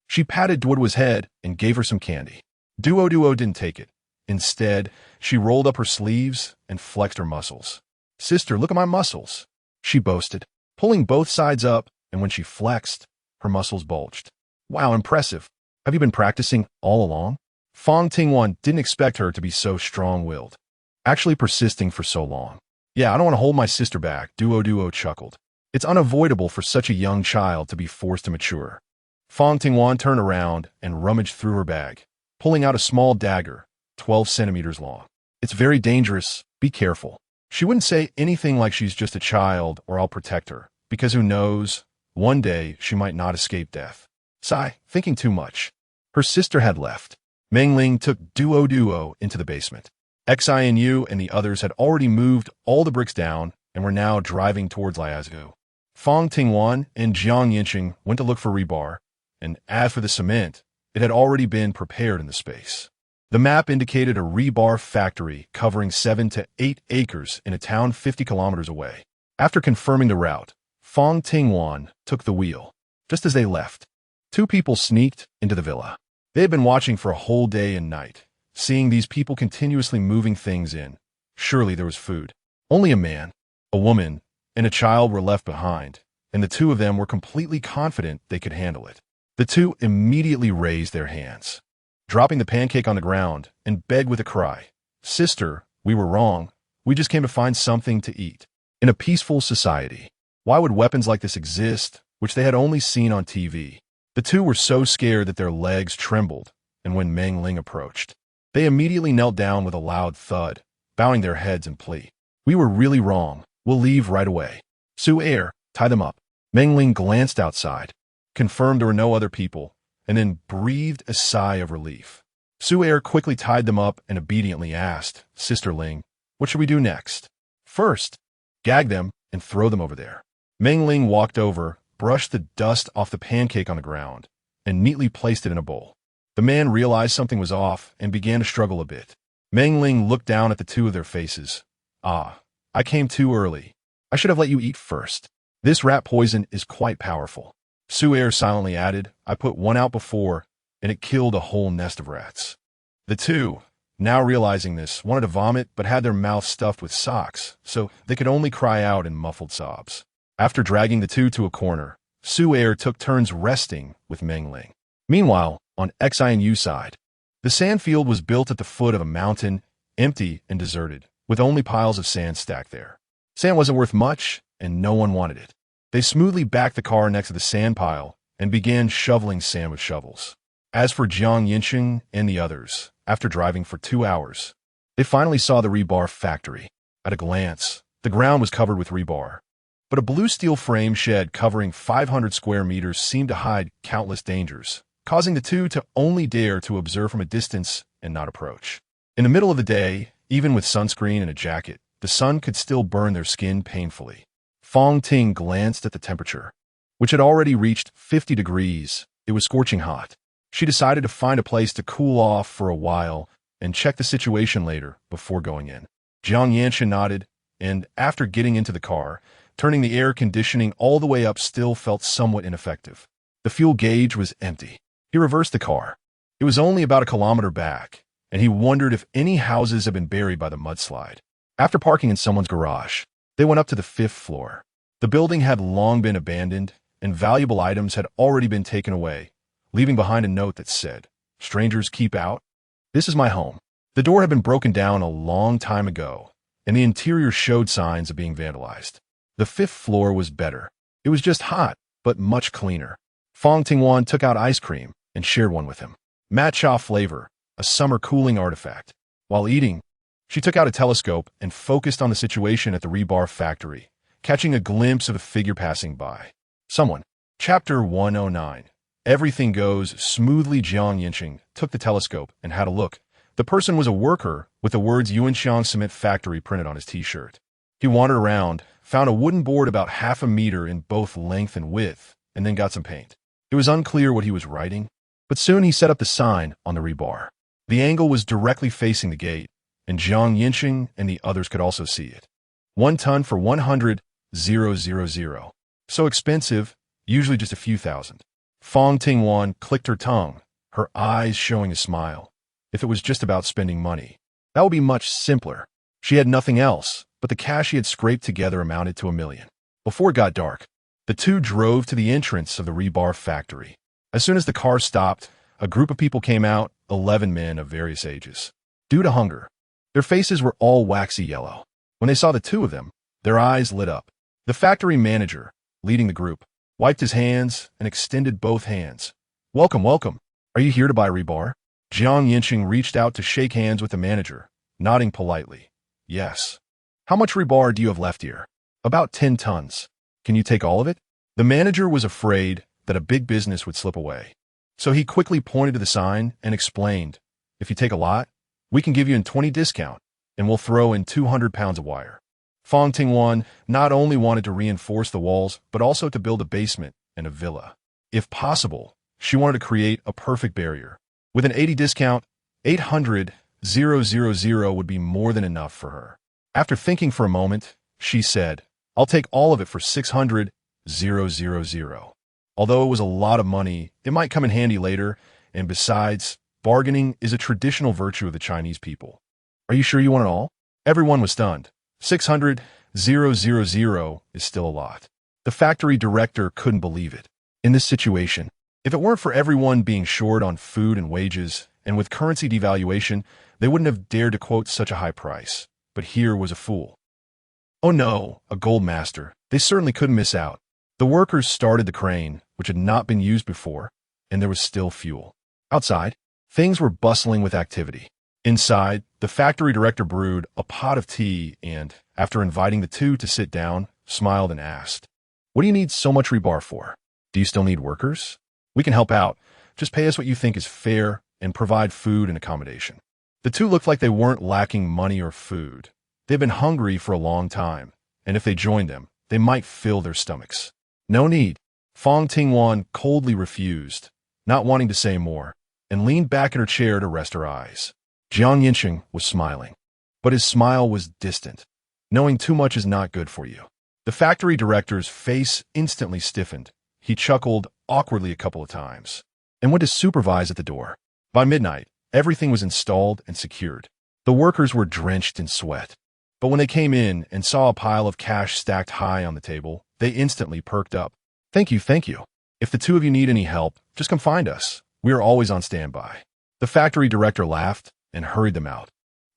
she patted Duo's head and gave her some candy. Duo didn't take it. Instead, she rolled up her sleeves and flexed her muscles. Sister, look at my muscles, she boasted, pulling both sides up, and when she flexed, her muscles bulged. Wow, impressive. Have you been practicing all along? Fang Tingwan didn't expect her to be so strong-willed, actually persisting for so long. Yeah, I don't want to hold my sister back, Duo chuckled. It's unavoidable for such a young child to be forced to mature. Fang Tingwan turned around and rummaged through her bag, pulling out a small dagger, 12 centimeters long. It's very dangerous. Be careful. She wouldn't say anything like she's just a child or I'll protect her, because who knows, one day she might not escape death. Sigh, thinking too much. Her sister had left. Mengling took Duo into the basement. Xianyu and the others had already moved all the bricks down and were now driving towards Liazgo. Fang Tingwan and Yancheng went to look for rebar, and as for the cement, it had already been prepared in the space. The map indicated a rebar factory covering 7 to 8 acres in a town 50 kilometers away. After confirming the route, Fang Tingwan took the wheel. Just as they left, 2 people sneaked into the villa. They had been watching for a whole day and night, seeing these people continuously moving things in. Surely there was food. Only a man, a woman, and a child were left behind, and the 2 of them were completely confident they could handle it. The 2 immediately raised their hands, dropping the pancake on the ground, and begged with a cry, "Sister, we were wrong. We just came to find something to eat." In a peaceful society, why would weapons like this exist, which they had only seen on TV? The 2 were so scared that their legs trembled, and when Meng Ling approached, they immediately knelt down with a loud thud, bowing their heads in plea. "We were really wrong. We'll leave right away. Su-air, tie them up." Meng Ling glanced outside, confirmed there were no other people, and then breathed a sigh of relief. Su-air quickly tied them up and obediently asked, "Sister Ling, what should we do next?" "First, gag them and throw them over there." Meng Ling walked over, brushed the dust off the pancake on the ground, and neatly placed it in a bowl. The man realized something was off and began to struggle a bit. Meng Ling looked down at the 2 of their faces. "Ah, I came too early. I should have let you eat first. This rat poison is quite powerful." Su-air silently added, "I put one out before, and it killed a whole nest of rats." The 2, now realizing this, wanted to vomit but had their mouths stuffed with socks, so they could only cry out in muffled sobs. After dragging the 2 to a corner, Su-air took turns resting with Meng Ling. Meanwhile, on Xianyu side, the sand field was built at the foot of a mountain, empty and deserted, with only piles of sand stacked there. Sand wasn't worth much, and no one wanted it. They smoothly backed the car next to the sand pile and began shoveling sand with shovels. As for Jiang Yancheng and the others, after driving for 2 hours, they finally saw the rebar factory. At a glance, the ground was covered with rebar, but a blue steel frame shed covering 500 square meters seemed to hide countless dangers, causing the 2 to only dare to observe from a distance and not approach. In the middle of the day, even with sunscreen and a jacket, the sun could still burn their skin painfully. Fang Ting glanced at the temperature, which had already reached 50 degrees. It was scorching hot. She decided to find a place to cool off for a while and check the situation later before going in. Jiang Yancheng nodded, and after getting into the car, turning the air conditioning all the way up still felt somewhat ineffective. The fuel gauge was empty. He reversed the car. It was only about a kilometer back, and he wondered if any houses had been buried by the mudslide. After parking in someone's garage, they went up to the 5th floor. The building had long been abandoned, and valuable items had already been taken away, leaving behind a note that said, "Strangers keep out. This is my home." The door had been broken down a long time ago, and the interior showed signs of being vandalized. The 5th floor was better. It was just hot, but much cleaner. Fang Tingwan took out ice cream and shared one with him. Matcha flavor, a summer cooling artifact. While eating, she took out a telescope and focused on the situation at the rebar factory, catching a glimpse of a figure passing by. Someone. Chapter 109. Everything goes smoothly. Jiang Yancheng took the telescope and had a look. The person was a worker with the words Yuanshan Cement Factory printed on his t-shirt. He wandered around, found a wooden board about half a meter in both length and width, and then got some paint. It was unclear what he was writing, but soon he set up the sign on the rebar. The angle was directly facing the gate, and Jiang Yancheng and the others could also see it. 1 ton for 100,000. So expensive, usually just a few thousand. Fang Tingwan clicked her tongue, her eyes showing a smile. If it was just about spending money, that would be much simpler. She had nothing else, but the cash she had scraped together amounted to $1 million. Before it got dark, the 2 drove to the entrance of the rebar factory. As soon as the car stopped, a group of people came out, 11 men of various ages. Due to hunger, their faces were all waxy yellow. When they saw the 2 of them, their eyes lit up. The factory manager, leading the group, wiped his hands and extended both hands. "Welcome, welcome. Are you here to buy rebar?" Jiang Yancheng reached out to shake hands with the manager, nodding politely. "Yes." "How much rebar do you have left here?" "About 10 tons. Can you take all of it?" The manager was afraid that a big business would slip away, so he quickly pointed to the sign and explained, "If you take a lot, we can give you a 20% discount, and we'll throw in 200 pounds of wire." Fang Tingwan not only wanted to reinforce the walls, but also to build a basement and a villa. If possible, she wanted to create a perfect barrier. With an 80 discount, 800,000 would be more than enough for her. After thinking for a moment, she said, "I'll take all of it for 600,000. Although it was a lot of money, it might come in handy later, and besides, bargaining is a traditional virtue of the Chinese people." "Are you sure you want it all?" Everyone was stunned. 600,000 is still a lot. The factory director couldn't believe it. In this situation, if it weren't for everyone being short on food and wages, and with currency devaluation, they wouldn't have dared to quote such a high price. But here was a fool. Oh no, a gold master. They certainly couldn't miss out. The workers started the crane, which had not been used before, and there was still fuel. Outside, things were bustling with activity. Inside, the factory director brewed a pot of tea and, after inviting the two to sit down, smiled and asked, "What do you need so much rebar for? Do you still need workers? We can help out. Just pay us what you think is fair and provide food and accommodation." The two looked like they weren't lacking money or food. They'd been hungry for a long time, and if they joined them, they might fill their stomachs. "No need." Fang Tingwan coldly refused, not wanting to say more, and leaned back in her chair to rest her eyes. Yancheng was smiling, but his smile was distant. Knowing too much is not good for you. The factory director's face instantly stiffened. He chuckled awkwardly a couple of times, and went to supervise at the door. By midnight, everything was installed and secured. The workers were drenched in sweat. But when they came in and saw a pile of cash stacked high on the table, they instantly perked up. Thank you. If the two of you need any help, just come find us. We are always on standby." The factory director laughed and hurried them out.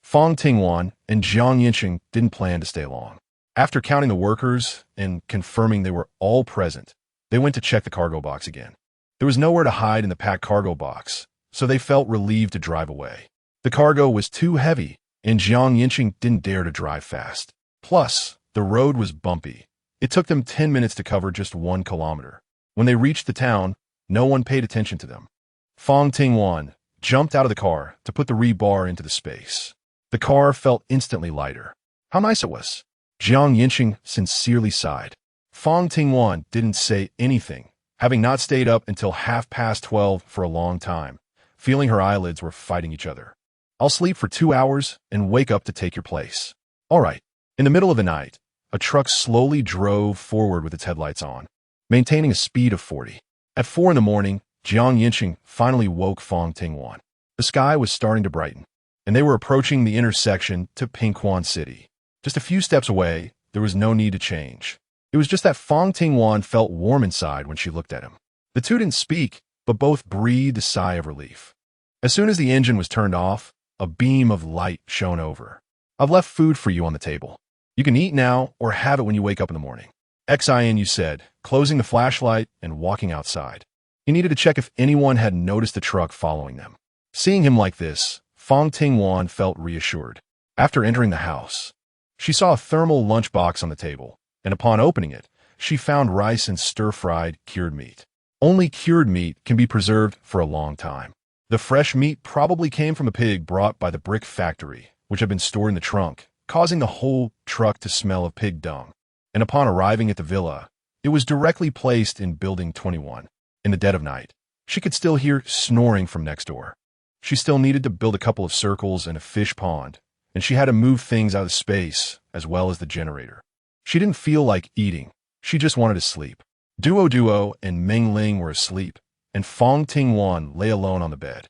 Fang Tingwan and Yancheng didn't plan to stay long. After counting the workers and confirming they were all present, they went to check the cargo box again. There was nowhere to hide in the packed cargo box, so they felt relieved to drive away. The cargo was too heavy, and Yancheng didn't dare to drive fast. Plus, the road was bumpy. It took them 10 minutes to cover just 1 kilometer. When they reached the town, no one paid attention to them. Fang Tingwan jumped out of the car to put the rebar into the space. The car felt instantly lighter. How nice it was. Yancheng sincerely sighed. Fang Tingwan didn't say anything, having not stayed up until 12:30 for a long time, feeling her eyelids were fighting each other. "I'll sleep for 2 hours and wake up to take your place." "All right." In the middle of the night, a truck slowly drove forward with its headlights on, maintaining a speed of 40. At 4 in the morning, Yancheng finally woke Fang Tingwan. The sky was starting to brighten, and they were approaching the intersection to Pinquan City. Just a few steps away, there was no need to change. It was just that Fang Tingwan felt warm inside when she looked at him. The two didn't speak, but both breathed a sigh of relief. As soon as the engine was turned off, a beam of light shone over. "I've left food for you on the table. You can eat now or have it when you wake up in the morning." "XIN," said, closing the flashlight and walking outside. He needed to check if anyone had noticed the truck following them. Seeing him like this, Fang Tingwan felt reassured. After entering the house, she saw a thermal lunchbox on the table, and upon opening it, she found rice and stir-fried cured meat. Only cured meat can be preserved for a long time. The fresh meat probably came from a pig brought by the brick factory, which had been stored in the trunk, causing the whole truck to smell of pig dung. And upon arriving at the villa, it was directly placed in Building 21. In the dead of night, she could still hear snoring from next door. She still needed to build a couple of circles and a fish pond, and she had to move things out of space, as well as the generator. She didn't feel like eating. She just wanted to sleep. Duo and Meng Ling were asleep, and Fang Tingwan lay alone on the bed,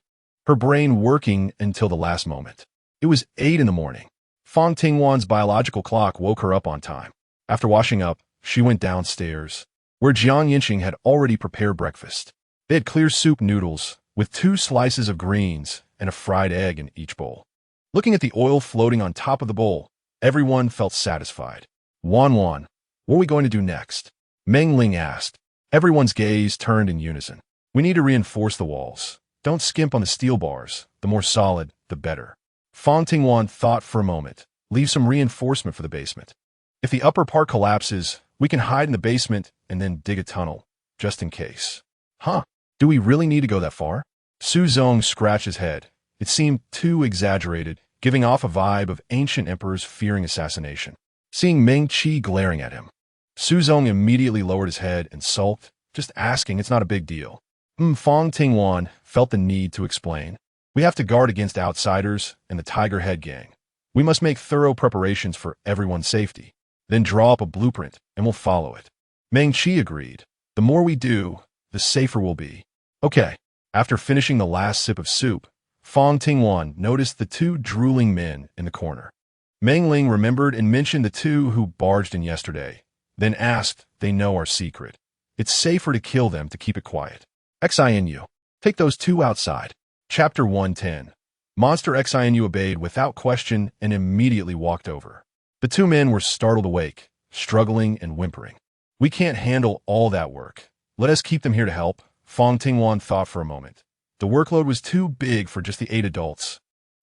her brain working until the last moment. It was 8 in the morning. Fang Tingwan's biological clock woke her up on time. After washing up, she went downstairs, where Yancheng had already prepared breakfast. They had clear soup noodles, with 2 slices of greens and a fried egg in each bowl. Looking at the oil floating on top of the bowl, everyone felt satisfied. "Wan, what are we going to do next?" Meng Ling asked. Everyone's gaze turned in unison. "We need to reinforce the walls. Don't skimp on the steel bars. The more solid, the better." Fang Tingwan thought for a moment. "Leave some reinforcement for the basement. If the upper part collapses, we can hide in the basement and then dig a tunnel, just in case." "Huh? Do we really need to go that far?" Su Zong scratched his head. It seemed too exaggerated, giving off a vibe of ancient emperors fearing assassination. seeing Meng Qi glaring at him. Su Zong immediately lowered his head and sulked, just asking, it's not a big deal. Fang Tingwan felt the need to explain. We have to guard against outsiders and the Tiger Head Gang. We must make thorough preparations for everyone's safety. Then draw up a blueprint, and we'll follow it. Meng Qi agreed. The more we do, the safer we'll be. Okay. After finishing the last sip of soup, Fang Tingwan noticed the two drooling men in the corner. Meng Ling remembered and mentioned the two who barged in yesterday, then asked, they know our secret. It's safer to kill them to keep it quiet. Xinu. Take those two outside. Chapter 110. Monster Xinu obeyed without question and immediately walked over. The two men were startled awake, struggling and whimpering. We can't handle all that work. Let us keep them here to help, Fang Tingwan thought for a moment. The workload was too big for just the 8 adults.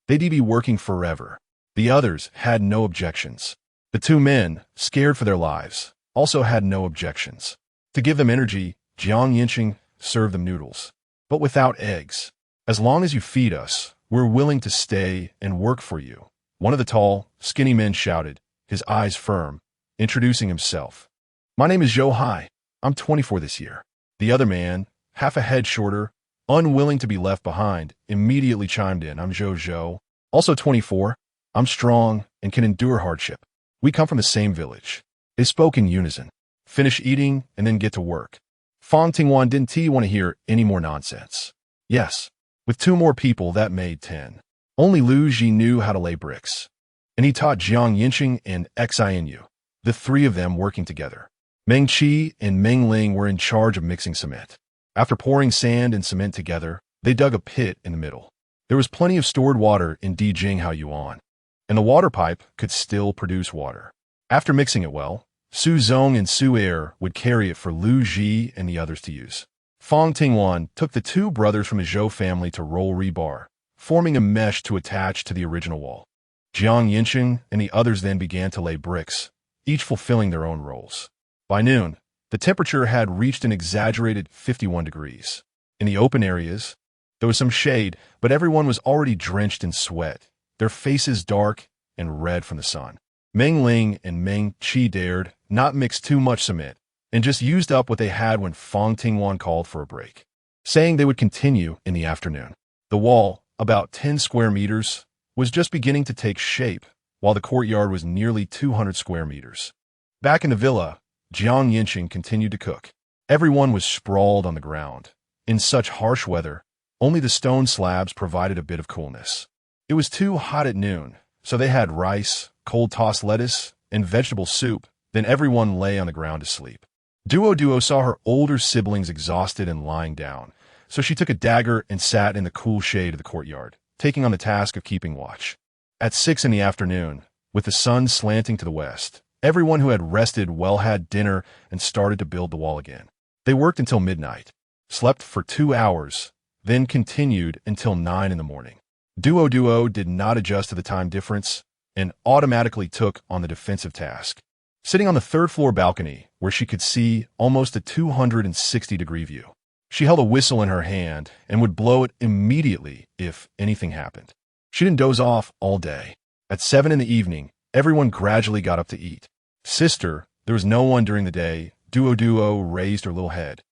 They'd be working forever. The others had no objections. The two men, scared for their lives, also had no objections. To give them energy, Yancheng served them noodles. But without eggs. As long as you feed us, we're willing to stay and work for you. One of the tall, skinny men shouted, his eyes firm, introducing himself. My name is Zhou Hai. I'm 24 this year. The other man, half a head shorter, unwilling to be left behind, immediately chimed in. I'm Zhou, also 24. I'm strong and can endure hardship. We come from the same village. They spoke in unison. Finish eating and then get to work. Fang Tingwan didn't want to hear any more nonsense. Yes, with 2 more people that made 10. Only Lu Ji knew how to lay bricks. And he taught Yancheng and Xinu, the 3 of them working together. Meng Qi and Meng Ling were in charge of mixing cement. After pouring sand and cement together, they dug a pit in the middle. There was plenty of stored water in Dijinghao Yuan, and the water pipe could still produce water. After mixing it well, Su Zong and Su Er would carry it for Lu Ji and the others to use. Fang Tingwan took the 2 brothers from his Zhou family to roll rebar, forming a mesh to attach to the original wall. Yancheng and the others then began to lay bricks, each fulfilling their own roles. By noon, the temperature had reached an exaggerated 51 degrees. In the open areas, there was some shade, but everyone was already drenched in sweat, their faces dark and red from the sun. Meng Ling and Meng Qi dared not mix too much cement and just used up what they had when Fang Tingwan called for a break, saying they would continue in the afternoon. The wall, about 10 square meters, was just beginning to take shape, while the courtyard was nearly 200 square meters. Back in the villa, Yancheng continued to cook. Everyone was sprawled on the ground. In such harsh weather, only the stone slabs provided a bit of coolness. It was too hot at noon, so they had rice, cold-tossed lettuce, and vegetable soup. Then everyone lay on the ground to sleep. Duo saw her older siblings exhausted and lying down, so she took a dagger and sat in the cool shade of the courtyard, taking on the task of keeping watch. At 6 in the afternoon, with the sun slanting to the west, everyone who had rested well had dinner and started to build the wall again. They worked until midnight, slept for 2 hours, then continued until 9 in the morning. Duo did not adjust to the time difference and automatically took on the defensive task. Sitting on the 3rd floor balcony, where she could see almost a 260-degree view, she held a whistle in her hand and would blow it immediately if anything happened. She didn't doze off all day. At 7 in the evening, everyone gradually got up to eat. Sister, there was no one during the day. Duo raised her little head,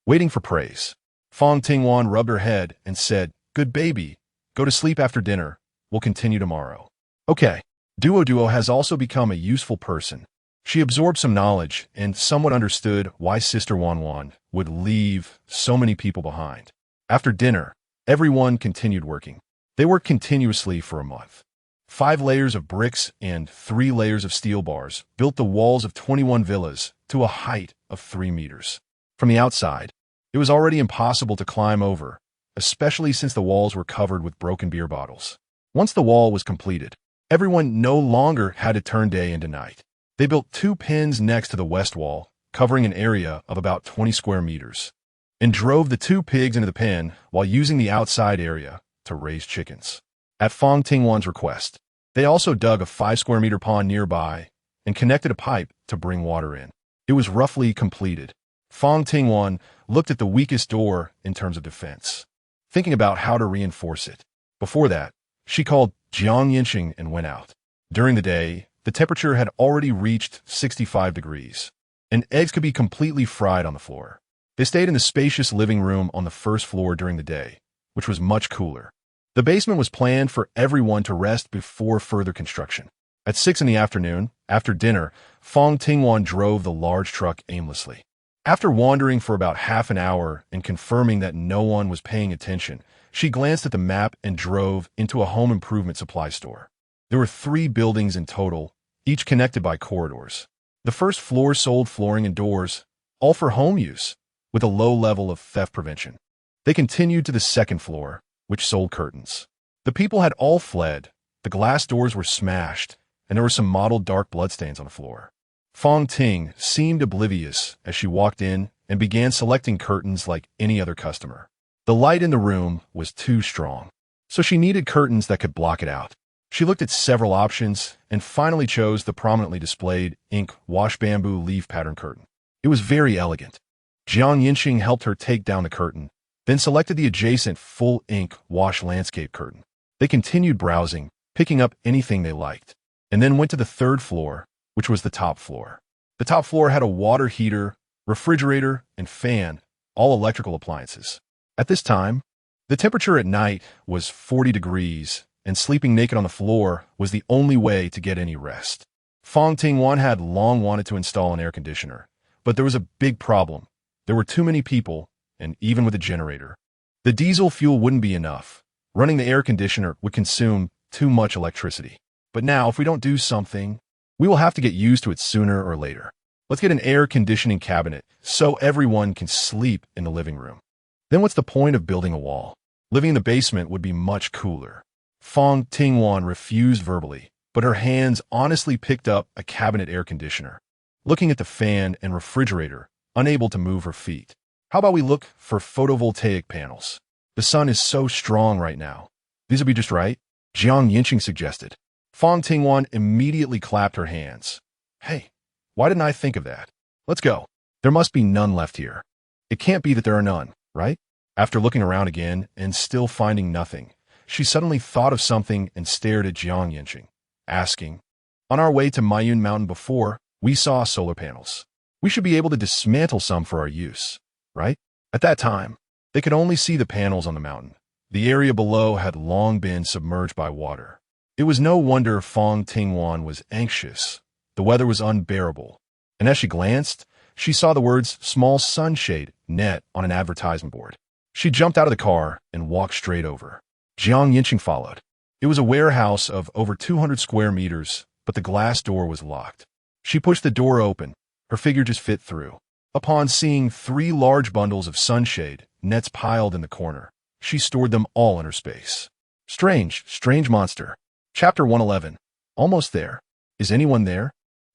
waiting for praise. Fang Tingwan rubbed her head and said, "Good baby, go to sleep after dinner. We'll continue tomorrow." Okay. Duo has also become a useful person. She absorbed some knowledge and somewhat understood why Sister Wan would leave so many people behind. After dinner, everyone continued working. They worked continuously for a month. 5 layers of bricks and 3 layers of steel bars built the walls of 21 villas to a height of 3 meters. From the outside, it was already impossible to climb over, especially since the walls were covered with broken beer bottles. Once the wall was completed, everyone no longer had to turn day into night. They built 2 pens next to the west wall, covering an area of about 20 square meters, and drove the 2 pigs into the pen while using the outside area to raise chickens. At Fang Tingwan's request, they also dug a 5-square-meter pond nearby and connected a pipe to bring water in. It was roughly completed. Fang Tingwan looked at the weakest door in terms of defense, thinking about how to reinforce it. Before that, she called Yancheng and went out. During the day, the temperature had already reached 65 degrees, and eggs could be completely fried on the floor. They stayed in the spacious living room on the first floor during the day, which was much cooler. The basement was planned for everyone to rest before further construction. At 6 in the afternoon, after dinner, Fang Tingwan drove the large truck aimlessly. After wandering for about half an hour and confirming that no one was paying attention, she glanced at the map and drove into a home improvement supply store. There were 3 buildings in total, each connected by corridors. The first floor sold flooring and doors, all for home use, with a low level of theft prevention. They continued to the second floor, which sold curtains. The people had all fled, the glass doors were smashed, and there were some mottled dark bloodstains on the floor. Fang Ting seemed oblivious as she walked in and began selecting curtains like any other customer. The light in the room was too strong, so she needed curtains that could block it out. She looked at several options and finally chose the prominently displayed ink wash bamboo leaf pattern curtain. It was very elegant. Yancheng helped her take down the curtain, then selected the adjacent full ink wash landscape curtain. They continued browsing, picking up anything they liked, and then went to the third floor, which was the top floor. The top floor had a water heater, refrigerator, and fan, all electrical appliances. At this time, the temperature at night was 40 degrees, and sleeping naked on the floor was the only way to get any rest. Fang Tingwan had long wanted to install an air conditioner, but there was a big problem. There were too many people, and even with a generator, the diesel fuel wouldn't be enough. Running the air conditioner would consume too much electricity. But now, if we don't do something, we will have to get used to it sooner or later. Let's get an air conditioning cabinet so everyone can sleep in the living room. Then what's the point of building a wall? Living in the basement would be much cooler. Fang Tingwan refused verbally, but her hands honestly picked up a cabinet air conditioner, looking at the fan and refrigerator, unable to move her feet. How about we look for photovoltaic panels? The sun is so strong right now. These would be just right, Yancheng suggested. Fang Tingwan immediately clapped her hands. Hey, why didn't I think of that? Let's go. There must be none left here. It can't be that there are none, right? After looking around again and still finding nothing, she suddenly thought of something and stared at Yancheng, asking, on our way to Mayun Mountain before, we saw solar panels. We should be able to dismantle some for our use, right? At that time, they could only see the panels on the mountain. The area below had long been submerged by water. It was no wonder Fang Tingwan was anxious. The weather was unbearable, and as she glanced, she saw the words small sunshade net on an advertisement board. She jumped out of the car and walked straight over. Yancheng followed. It was a warehouse of over 200 square meters, but the glass door was locked. She pushed the door open. Her figure just fit through. Upon seeing 3 large bundles of sunshade nets piled in the corner, she stored them all in her space. Strange monster. Chapter 111. Almost there. Is anyone there?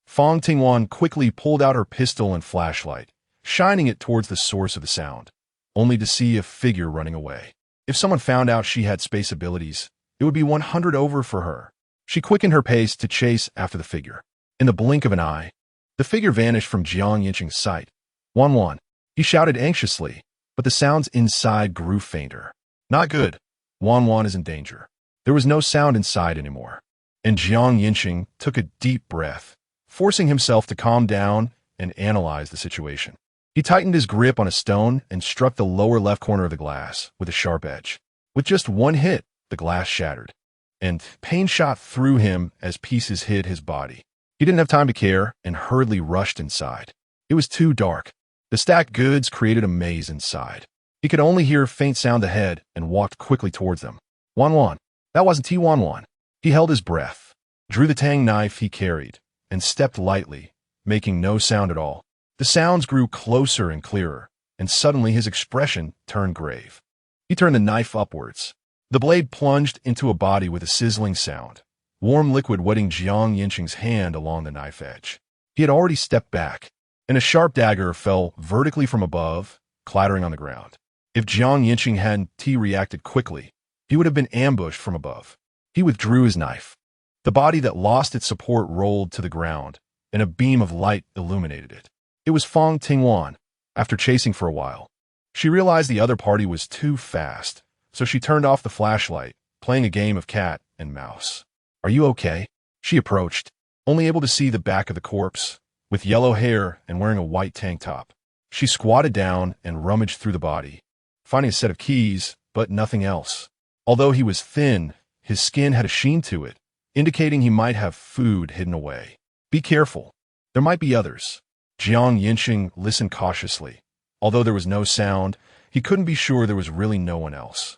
Fang Tingwan quickly pulled out her pistol and flashlight, shining it towards the source of the sound, only to see a figure running away. If someone found out she had space abilities, it would be 100 over for her. She quickened her pace to chase after the figure. In the blink of an eye, the figure vanished from Yancheng's sight. Wan, he shouted anxiously, but the sounds inside grew fainter. Not good. Wan is in danger. There was no sound inside anymore, and Yancheng took a deep breath, forcing himself to calm down and analyze the situation. He tightened his grip on a stone and struck the lower left corner of the glass with a sharp edge. With just one hit, the glass shattered, and pain shot through him as pieces hit his body. He didn't have time to care and hurriedly rushed inside. It was too dark. The stacked goods created a maze inside. He could only hear a faint sound ahead and walked quickly towards them. Wan. That wasn't Wan. He held his breath, drew the Tang knife he carried, and stepped lightly, making no sound at all. The sounds grew closer and clearer, and suddenly his expression turned grave. He turned the knife upwards. The blade plunged into a body with a sizzling sound, warm liquid wetting Yancheng's hand along the knife edge. He had already stepped back, and a sharp dagger fell vertically from above, clattering on the ground. If Yancheng hadn't reacted quickly, he would have been ambushed from above. He withdrew his knife. The body that lost its support rolled to the ground, and a beam of light illuminated it. It was Fang Tingwan. After chasing for a while, she realized the other party was too fast, so she turned off the flashlight, playing a game of cat and mouse. Are you okay? She approached. only able to see the back of the corpse, with yellow hair and wearing a white tank top. She squatted down and rummaged through the body, finding a set of keys, but nothing else. Although he was thin, his skin had a sheen to it, indicating he might have food hidden away. Be careful. There might be others. Yancheng listened cautiously. Although there was no sound, he couldn't be sure there was really no one else.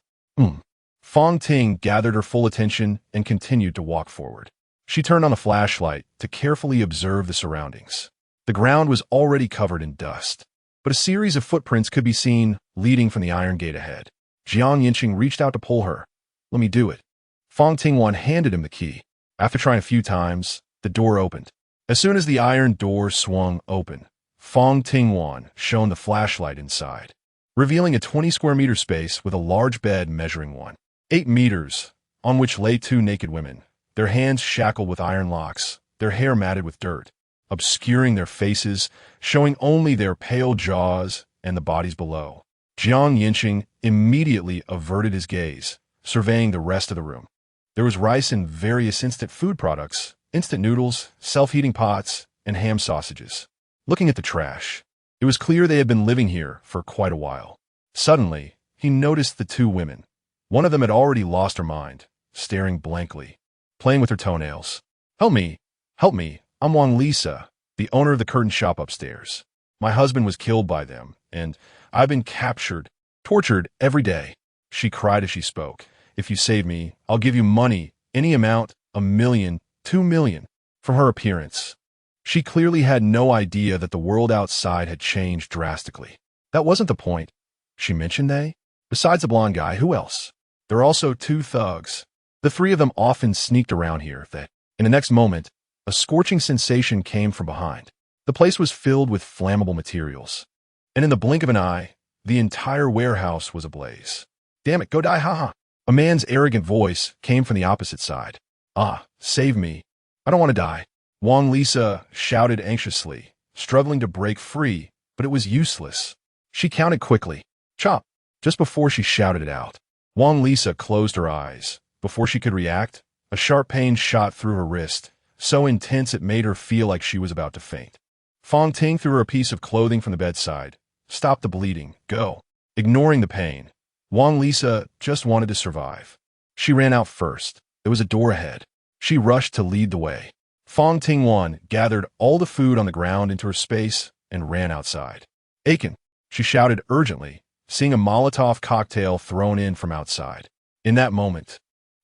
Fang Ting gathered her full attention and continued to walk forward. She turned on a flashlight to carefully observe the surroundings. The ground was already covered in dust, but a series of footprints could be seen leading from the iron gate ahead. Yancheng reached out to pull her. "Let me do it." Fang Tingwan handed him the key. After trying a few times, the door opened. As soon as the iron door swung open, Fang Tingwan shone the flashlight inside, revealing a 20-square-meter space with a large bed measuring 1.8 meters, on which lay two naked women, their hands shackled with iron locks, their hair matted with dirt, obscuring their faces, showing only their pale jaws and the bodies below. Yancheng immediately averted his gaze, surveying the rest of the room. There was rice and various instant food products, instant noodles, self-heating pots, and ham sausages. Looking at the trash, it was clear they had been living here for quite a while. Suddenly, he noticed the two women. One of them had already lost her mind, staring blankly, playing with her toenails. Help me, I'm Wang Lisa, the owner of the curtain shop upstairs. My husband was killed by them, and I've been captured, tortured every day," she cried as she spoke. "If you save me, I'll give you money, any amount, 1 million, 2 million." From her appearance, she clearly had no idea that the world outside had changed drastically. That wasn't the point. She mentioned they? Besides the blonde guy, who else? There are also 2 thugs. The 3 of them often sneaked around here. In the next moment, a scorching sensation came from behind. The place was filled with flammable materials, and in the blink of an eye, the entire warehouse was ablaze. "Damn it, go die, haha." A man's arrogant voice came from the opposite side. Save me. I don't want to die." Wang Lisa shouted anxiously, struggling to break free, but it was useless. She counted quickly. Chop. Just before she shouted it out, Wang Lisa closed her eyes. Before she could react, a sharp pain shot through her wrist, so intense it made her feel like she was about to faint. Fang Ting threw her a piece of clothing from the bedside. "Stop the bleeding. Go." Ignoring the pain, Wang Lisa just wanted to survive. She ran out first. There was a door ahead. She rushed to lead the way. Fang Tingwan gathered all the food on the ground into her space and ran outside. "Aiken," she shouted urgently, seeing a Molotov cocktail thrown in from outside. In that moment,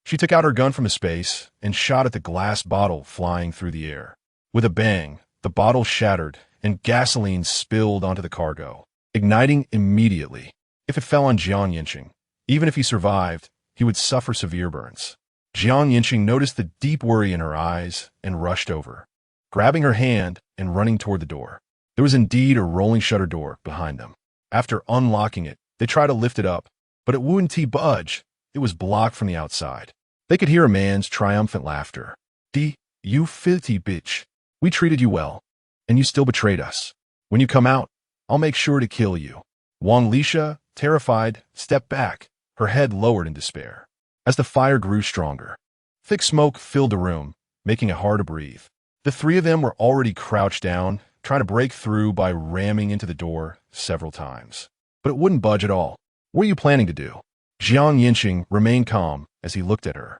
she took out her gun from the space and shot at the glass bottle flying through the air. With a bang, the bottle shattered and gasoline spilled onto the cargo, igniting immediately. If it fell on Yancheng, even if he survived, he would suffer severe burns. Yancheng noticed the deep worry in her eyes and rushed over, grabbing her hand and running toward the door. There was indeed a rolling shutter door behind them. After unlocking it, they tried to lift it up, but it wouldn't budge. It was blocked from the outside. They could hear a man's triumphant laughter. You filthy bitch. We treated you well, and you still betrayed us. When you come out, I'll make sure to kill you." Wang Lisa, terrified, stepped back, her head lowered in despair. As the fire grew stronger, thick smoke filled the room, making it hard to breathe. The 3 of them were already crouched down, trying to break through by ramming into the door several times. But it wouldn't budge at all. "What are you planning to do?" Yancheng remained calm as he looked at her.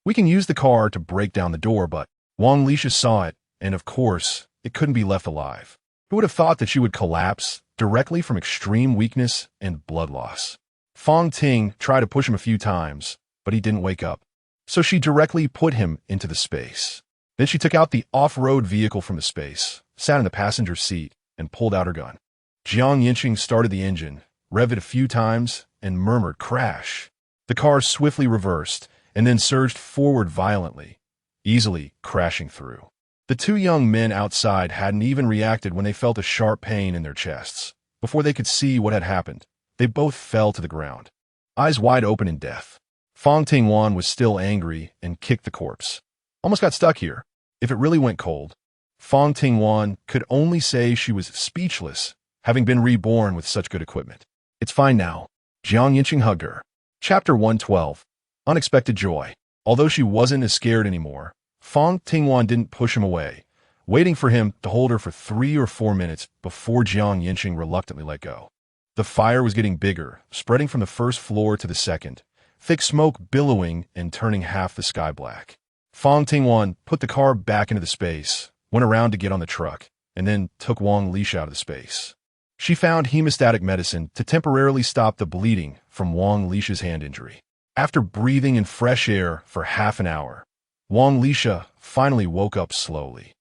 "We can use the car to break down the door, but..." Wang Lisa saw it, and of course, it couldn't be left alive. Who would have thought that she would collapse directly from extreme weakness and blood loss? Fang Ting tried to push him a few times, but he didn't wake up. So she directly put him into the space. Then she took out the off-road vehicle from the space, sat in the passenger seat, and pulled out her gun. Yancheng started the engine, revved it a few times, and murmured, "Crash." The car swiftly reversed and then surged forward violently, easily crashing through. The 2 young men outside hadn't even reacted when they felt a sharp pain in their chests. Before they could see what had happened, they both fell to the ground, eyes wide open in death. Fang Tingwan was still angry and kicked the corpse. "Almost got stuck here." If it really went cold, Fang Tingwan could only say she was speechless, having been reborn with such good equipment. "It's fine now." Yancheng hugged her. Chapter 112. Unexpected Joy. Although she wasn't as scared anymore, Fang Tingwan didn't push him away, waiting for him to hold her for 3 or 4 minutes before Yancheng reluctantly let go. The fire was getting bigger, spreading from the first floor to the second, thick smoke billowing and turning half the sky black. Fang Tingwan put the car back into the space, went around to get on the truck, and then took Wang Lisha out of the space. She found hemostatic medicine to temporarily stop the bleeding from Wang Lisha's hand injury. After breathing in fresh air for half an hour, Wang Lisha finally woke up slowly.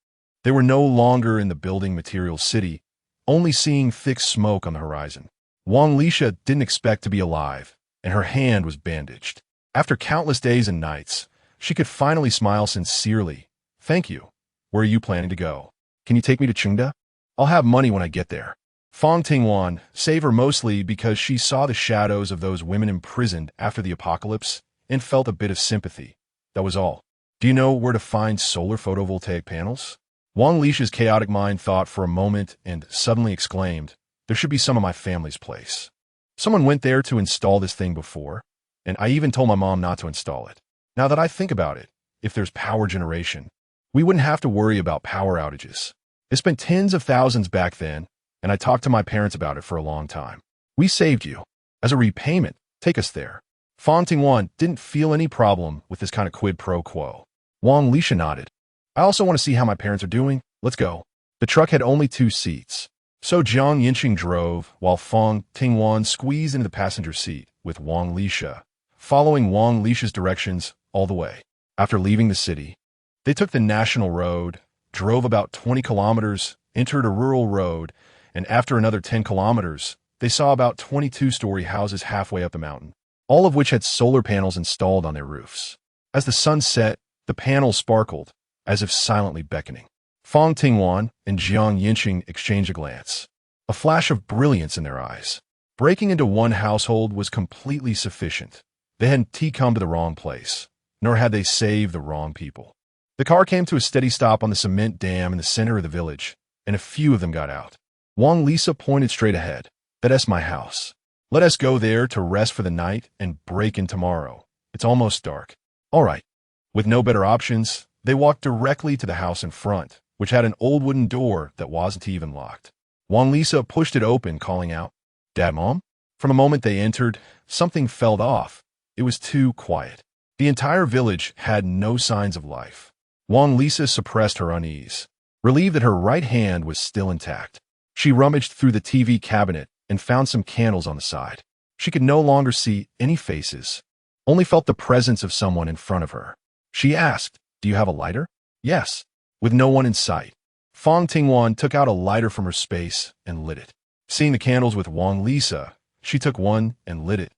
They were no longer in the building material city, only seeing thick smoke on the horizon. Wang Lisha didn't expect to be alive, and her hand was bandaged. After countless days and nights, she could finally smile sincerely. "Thank you. Where are you planning to go? Can you take me to Chengda? I'll have money when I get there." Fang Tingwan saved her mostly because she saw the shadows of those women imprisoned after the apocalypse and felt a bit of sympathy. That was all. "Do you know where to find solar photovoltaic panels?" Wang Lisha's chaotic mind thought for a moment and suddenly exclaimed, "There should be some at my family's place. Someone went there to install this thing before, and I even told my mom not to install it. Now that I think about it, if there's power generation, we wouldn't have to worry about power outages. They spent tens of thousands back then, and I talked to my parents about it for a long time. We saved you. As a repayment, take us there." Fang Tingwan didn't feel any problem with this kind of quid pro quo. Wang Lisha nodded. "I also want to see how my parents are doing. Let's go." The truck had only 2 seats, so Yancheng drove while Fang Tingwan squeezed into the passenger seat with Wang Lisha, following Wang Lisha's directions all the way. After leaving the city, they took the national road, drove about 20 kilometers, entered a rural road, and after another 10 kilometers, they saw about 22-story houses halfway up the mountain, all of which had solar panels installed on their roofs. As the sun set, the panels sparkled, as if silently beckoning. Fang Tingwan and Yancheng exchanged a glance, a flash of brilliance in their eyes. Breaking into one household was completely sufficient. They hadn't come to the wrong place, nor had they saved the wrong people. The car came to a steady stop on the cement dam in the center of the village, and a few of them got out. Wang Lisha pointed straight ahead. "That's my house. Let us go there to rest for the night and break in tomorrow. It's almost dark." "All right." With no better options, they walked directly to the house in front, which had an old wooden door that wasn't even locked. Wang Lisha pushed it open, calling out, "Dad, Mom?" From the moment they entered, something felt off. It was too quiet. The entire village had no signs of life. Wang Lisha suppressed her unease, relieved that her right hand was still intact. She rummaged through the TV cabinet and found some candles on the side. She could no longer see any faces, only felt the presence of someone in front of her. She asked, "Do you have a lighter?" "Yes." With no one in sight, Fang Tingwan took out a lighter from her space and lit it. Seeing the candles with Wang Lisha, she took one and lit it.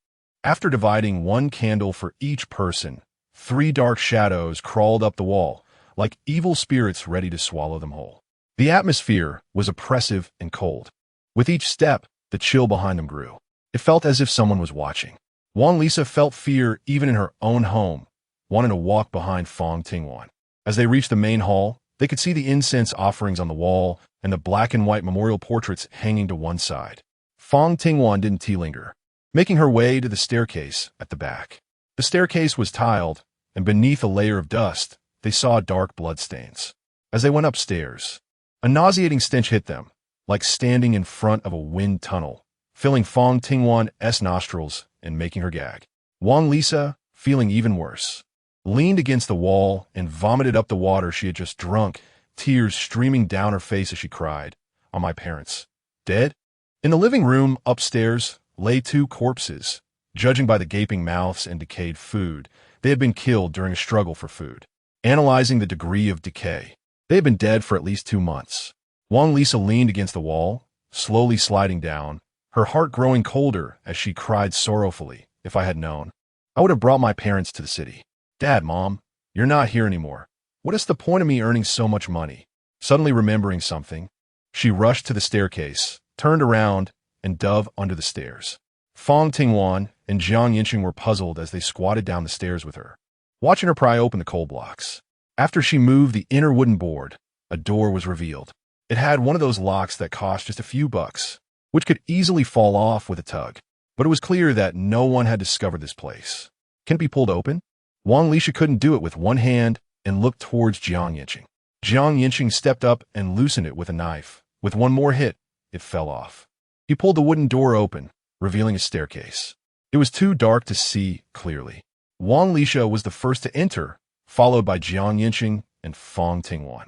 After dividing one candle for each person, 3 dark shadows crawled up the wall, like evil spirits ready to swallow them whole. The atmosphere was oppressive and cold. With each step, the chill behind them grew. It felt as if someone was watching. Wang Lisha felt fear even in her own home, wanting to walk behind Fang Tingwan. As they reached the main hall, they could see the incense offerings on the wall and the black and white memorial portraits hanging to one side. Fang Tingwan didn't linger, making her way to the staircase at the back. The staircase was tiled, and beneath a layer of dust, they saw dark bloodstains. As they went upstairs, a nauseating stench hit them, like standing in front of a wind tunnel, filling Fang Tingwan's nostrils and making her gag. Wang Lisha, feeling even worse, leaned against the wall and vomited up the water she had just drunk, tears streaming down her face as she cried, "Are my parents dead?" In the living room upstairs lay 2 corpses. Judging by the gaping mouths and decayed food, they had been killed during a struggle for food. Analyzing the degree of decay, they had been dead for at least 2 months. Wang Lisha leaned against the wall, slowly sliding down, her heart growing colder as she cried sorrowfully, "If I had known, I would have brought my parents to the city." "Dad, Mom, you're not here anymore. What is the point of me earning so much money?" Suddenly remembering something, she rushed to the staircase, turned around, and dove under the stairs. Fang Tingwan and Yancheng were puzzled as they squatted down the stairs with her, watching her pry open the coal blocks. After she moved the inner wooden board, a door was revealed. It had one of those locks that cost just a few bucks, which could easily fall off with a tug. But it was clear that no one had discovered this place. "Can it be pulled open?" Wang Lisha couldn't do it with one hand, and looked towards Yancheng. Yancheng stepped up and loosened it with a knife. With one more hit, it fell off. He pulled the wooden door open, revealing a staircase. It was too dark to see clearly. Wang Lisha was the first to enter, followed by Yancheng and Fang Tingwan.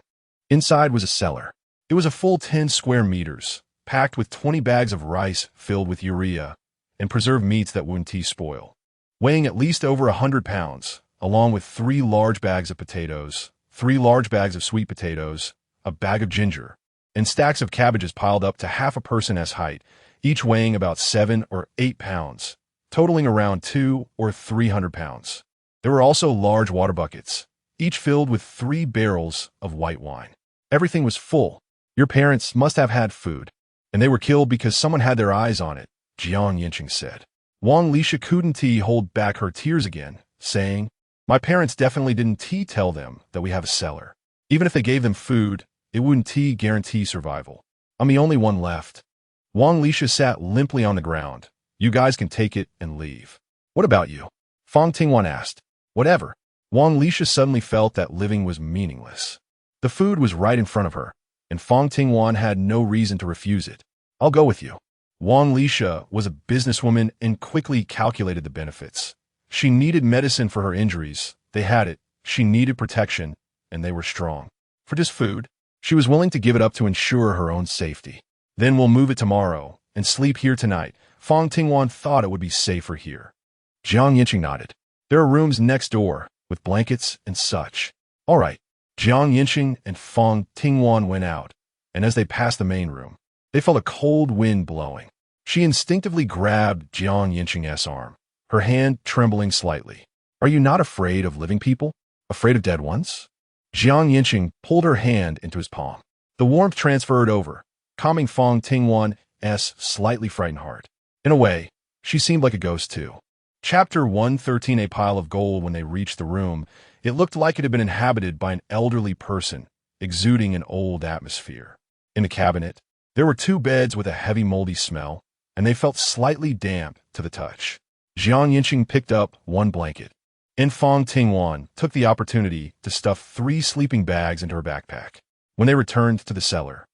Inside was a cellar. It was a full 10 square meters, packed with 20 bags of rice filled with urea and preserved meats that wouldn't spoil, weighing at least over 100 pounds, along with 3 large bags of potatoes, 3 large bags of sweet potatoes, a bag of ginger, and stacks of cabbages piled up to half a person's height, each weighing about 7 or 8 pounds, totaling around 200 or 300 pounds. There were also large water buckets, each filled with 3 barrels of white wine. Everything was full. Your parents must have had food, and they were killed because someone had their eyes on it, Yancheng said. Wang Lisha couldn't hold back her tears again, saying, "My parents definitely didn't tell them that we have a cellar. Even if they gave them food, it wouldn't guarantee survival. I'm the only one left." Wang Lisha sat limply on the ground. "You guys can take it and leave." "What about you?" Fang Tingwan asked. "Whatever." Wang Lisha suddenly felt that living was meaningless. The food was right in front of her, and Fang Tingwan had no reason to refuse it. "I'll go with you." Wang Lisha was a businesswoman and quickly calculated the benefits. She needed medicine for her injuries. They had it. She needed protection, and they were strong. For just food, she was willing to give it up to ensure her own safety. "Then we'll move it tomorrow and sleep here tonight." Fang Tingwan thought it would be safer here. Yancheng nodded. "There are rooms next door, with blankets and such." "All right." Yancheng and Fang Tingwan went out, and as they passed the main room, they felt a cold wind blowing. She instinctively grabbed Yancheng's arm, her hand trembling slightly. "Are you not afraid of living people? Afraid of dead ones?" Yancheng pulled her hand into his palm. The warmth transferred over, calming Fang Tingwan's slightly frightened heart. In a way, she seemed like a ghost too. Chapter 113. A pile of gold. When they reached the room, it looked like it had been inhabited by an elderly person, exuding an old atmosphere. In the cabinet, there were 2 beds with a heavy moldy smell, and they felt slightly damp to the touch. Yancheng picked up 1 blanket, and Fang Tingwan took the opportunity to stuff 3 sleeping bags into her backpack. When they returned to the cellar,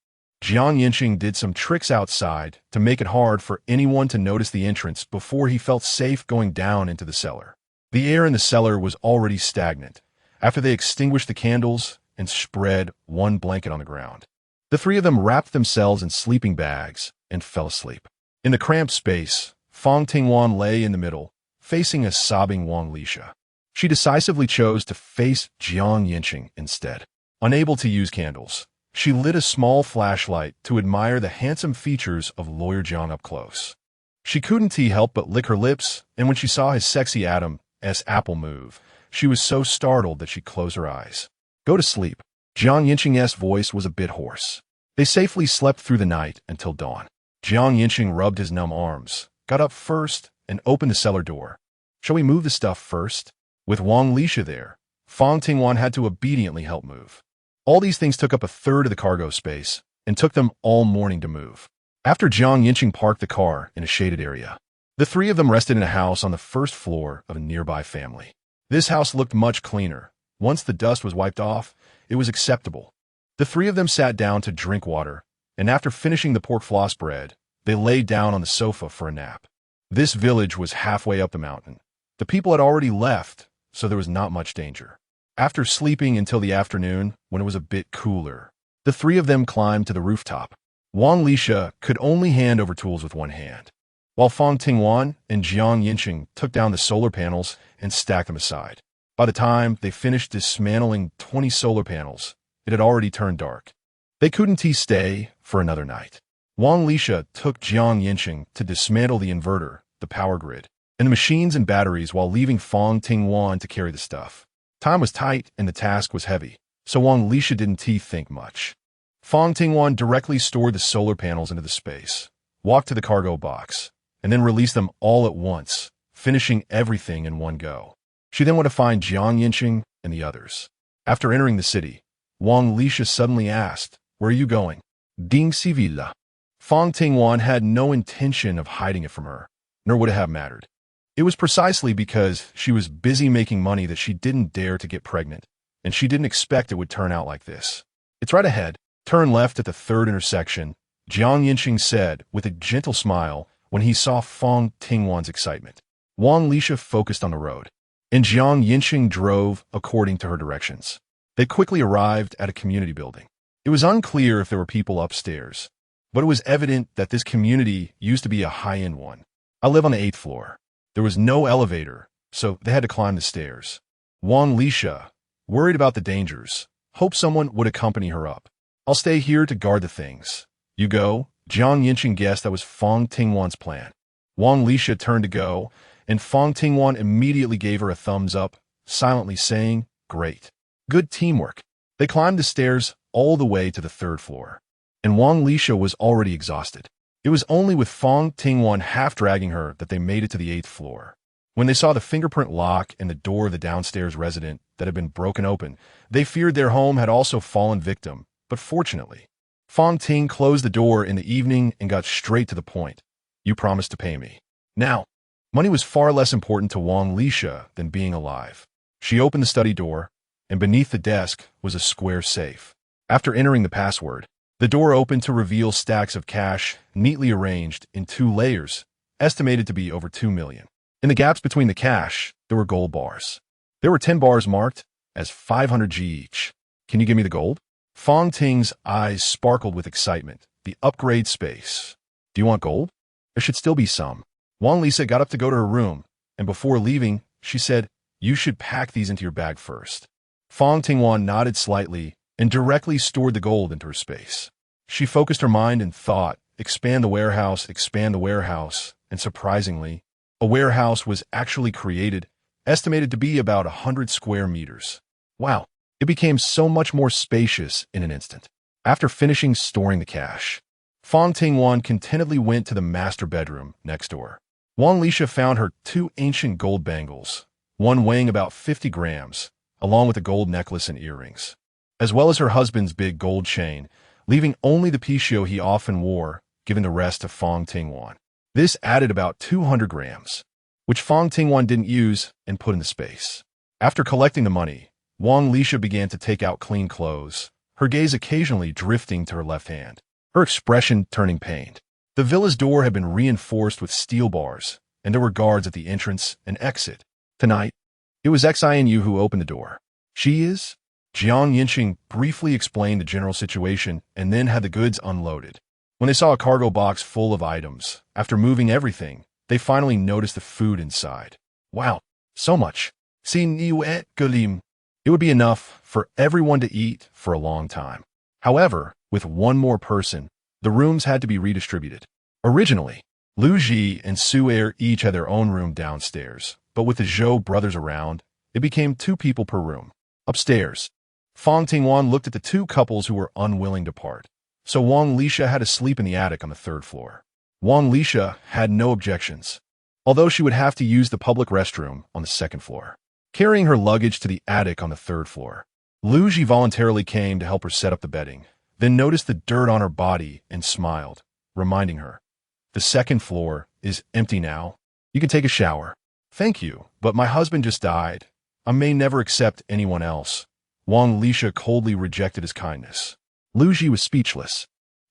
Yancheng did some tricks outside to make it hard for anyone to notice the entrance before he felt safe going down into the cellar. The air in the cellar was already stagnant after they extinguished the candles and spread 1 blanket on the ground. The 3 of them wrapped themselves in sleeping bags and fell asleep. In the cramped space, Fang Tingwan lay in the middle, facing a sobbing Wang Lisha. She decisively chose to face Yancheng instead. Unable to use candles, she lit a small flashlight to admire the handsome features of Lawyer Jiang up close. She couldn't help but lick her lips, and when she saw his sexy Adam's apple move, she was so startled that she closed her eyes. "Go to sleep." Yancheng's voice was a bit hoarse. They safely slept through the night until dawn. Yancheng rubbed his numb arms, got up first, and opened the cellar door. "Shall we move the stuff first?" With Wang Lisha there, Fang Tingwan had to obediently help move. All these things took up a third of the cargo space, and took them all morning to move. After Yancheng parked the car in a shaded area, the 3 of them rested in a house on the first floor of a nearby family. This house looked much cleaner. Once the dust was wiped off, it was acceptable. The 3 of them sat down to drink water, and after finishing the pork floss bread, they lay down on the sofa for a nap. This village was halfway up the mountain. The people had already left, so there was not much danger. After sleeping until the afternoon, when it was a bit cooler, the 3 of them climbed to the rooftop. Wang Lisha could only hand over tools with 1 hand, while Fang Tingwan and Yancheng took down the solar panels and stacked them aside. By the time they finished dismantling 20 solar panels, it had already turned dark. They couldn't stay for another night. Wang Lisha took Yancheng to dismantle the inverter, the power grid, and the machines and batteries while leaving Fang Tingwan to carry the stuff. Time was tight and the task was heavy, so Wang Lisha didn't think much. Fang Tingwan directly stored the solar panels into the space, walked to the cargo box, and then released them all at once, finishing everything in one go. She then went to find Yancheng and the others. After entering the city, Wang Lisha suddenly asked, "Where are you going?" "Ding si villa." Fang Tingwan had no intention of hiding it from her, nor would it have mattered. It was precisely because she was busy making money that she didn't dare to get pregnant, and she didn't expect it would turn out like this. It's right ahead. Turn left at the third intersection, Jiang Yancheng said with a gentle smile when he saw Fang Tingwan's excitement. Wang Lisha focused on the road, and Jiang Yancheng drove according to her directions. They quickly arrived at a community building. It was unclear if there were people upstairs, but it was evident that this community used to be a high-end one. I live on the 8th floor. There was no elevator, so they had to climb the stairs. Wang Lisha, worried about the dangers, hoped someone would accompany her up. I'll stay here to guard the things. You go? Jiang Yancheng guessed that was Fang Tingwan's plan. Wang Lisha turned to go, and Fang Tingwan immediately gave her a thumbs up, silently saying, "Great. Good teamwork." They climbed the stairs all the way to the 3rd floor, and Wang Lisha was already exhausted. It was only with Fang Tingwan half dragging her that they made it to the 8th floor. When they saw the fingerprint lock and the door of the downstairs resident that had been broken open, they feared their home had also fallen victim, but fortunately, Fang Ting closed the door in the evening and got straight to the point. "You promised to pay me." Now, money was far less important to Wang Lisha than being alive. She opened the study door, and beneath the desk was a square safe. After entering the password, the door opened to reveal stacks of cash neatly arranged in 2 layers, estimated to be over 2 million. In the gaps between the cash, there were gold bars. There were 10 bars marked as 500 G each. "Can you give me the gold?" Fang Ting's eyes sparkled with excitement. "The upgrade space. Do you want gold? There should still be some." Wang Lisha got up to go to her room, and before leaving, she said, "You should pack these into your bag first." Fang Tingwan nodded slightly and directly stored the gold into her space. She focused her mind and thought, expand the warehouse, and surprisingly, a warehouse was actually created, estimated to be about 100 square meters. Wow, it became so much more spacious in an instant. After finishing storing the cash, Fang Tingwan contentedly went to the master bedroom next door. Wang Lisha found her 2 ancient gold bangles, one weighing about 50 grams, along with a gold necklace and earrings, as well as her husband's big gold chain, leaving only the pichio he often wore, giving the rest to Fang Tingwan. This added about 200 grams, which Fang Tingwan didn't use and put in the space. After collecting the money, Wang Lisha began to take out clean clothes, her gaze occasionally drifting to her left hand, her expression turning pained. The villa's door had been reinforced with steel bars, and there were guards at the entrance and exit. Tonight, it was Xianyu who opened the door. "She is?" Jiang Yancheng briefly explained the general situation and then had the goods unloaded. When they saw a cargo box full of items, after moving everything, they finally noticed the food inside. "Wow, so much. It would be enough for everyone to eat for a long time." However, with one more person, the rooms had to be redistributed. Originally, Lu Ji and Su Er each had their own room downstairs, but with the Zhou brothers around, it became 2 people per room. Upstairs, Fang Tingwan looked at the 2 couples who were unwilling to part, so Wang Lisha had to sleep in the attic on the 3rd floor. Wang Lisha had no objections, although she would have to use the public restroom on the 2nd floor. Carrying her luggage to the attic on the 3rd floor, Lu Ji voluntarily came to help her set up the bedding, then noticed the dirt on her body and smiled, reminding her, "The 2nd floor is empty now. You can take a shower." "Thank you, but my husband just died. I may never accept anyone else." Wang Lisha coldly rejected his kindness. Lu Ji was speechless.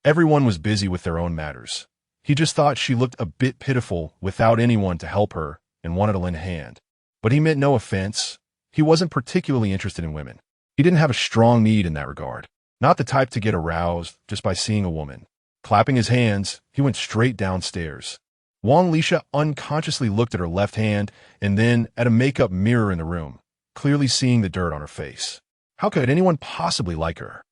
Everyone was busy with their own matters. He just thought she looked a bit pitiful without anyone to help her and wanted to lend a hand. But he meant no offense. He wasn't particularly interested in women. He didn't have a strong need in that regard. Not the type to get aroused just by seeing a woman. Clapping his hands, he went straight downstairs. Wang Lisha unconsciously looked at her left hand and then at a makeup mirror in the room, clearly seeing the dirt on her face. How could anyone possibly like her?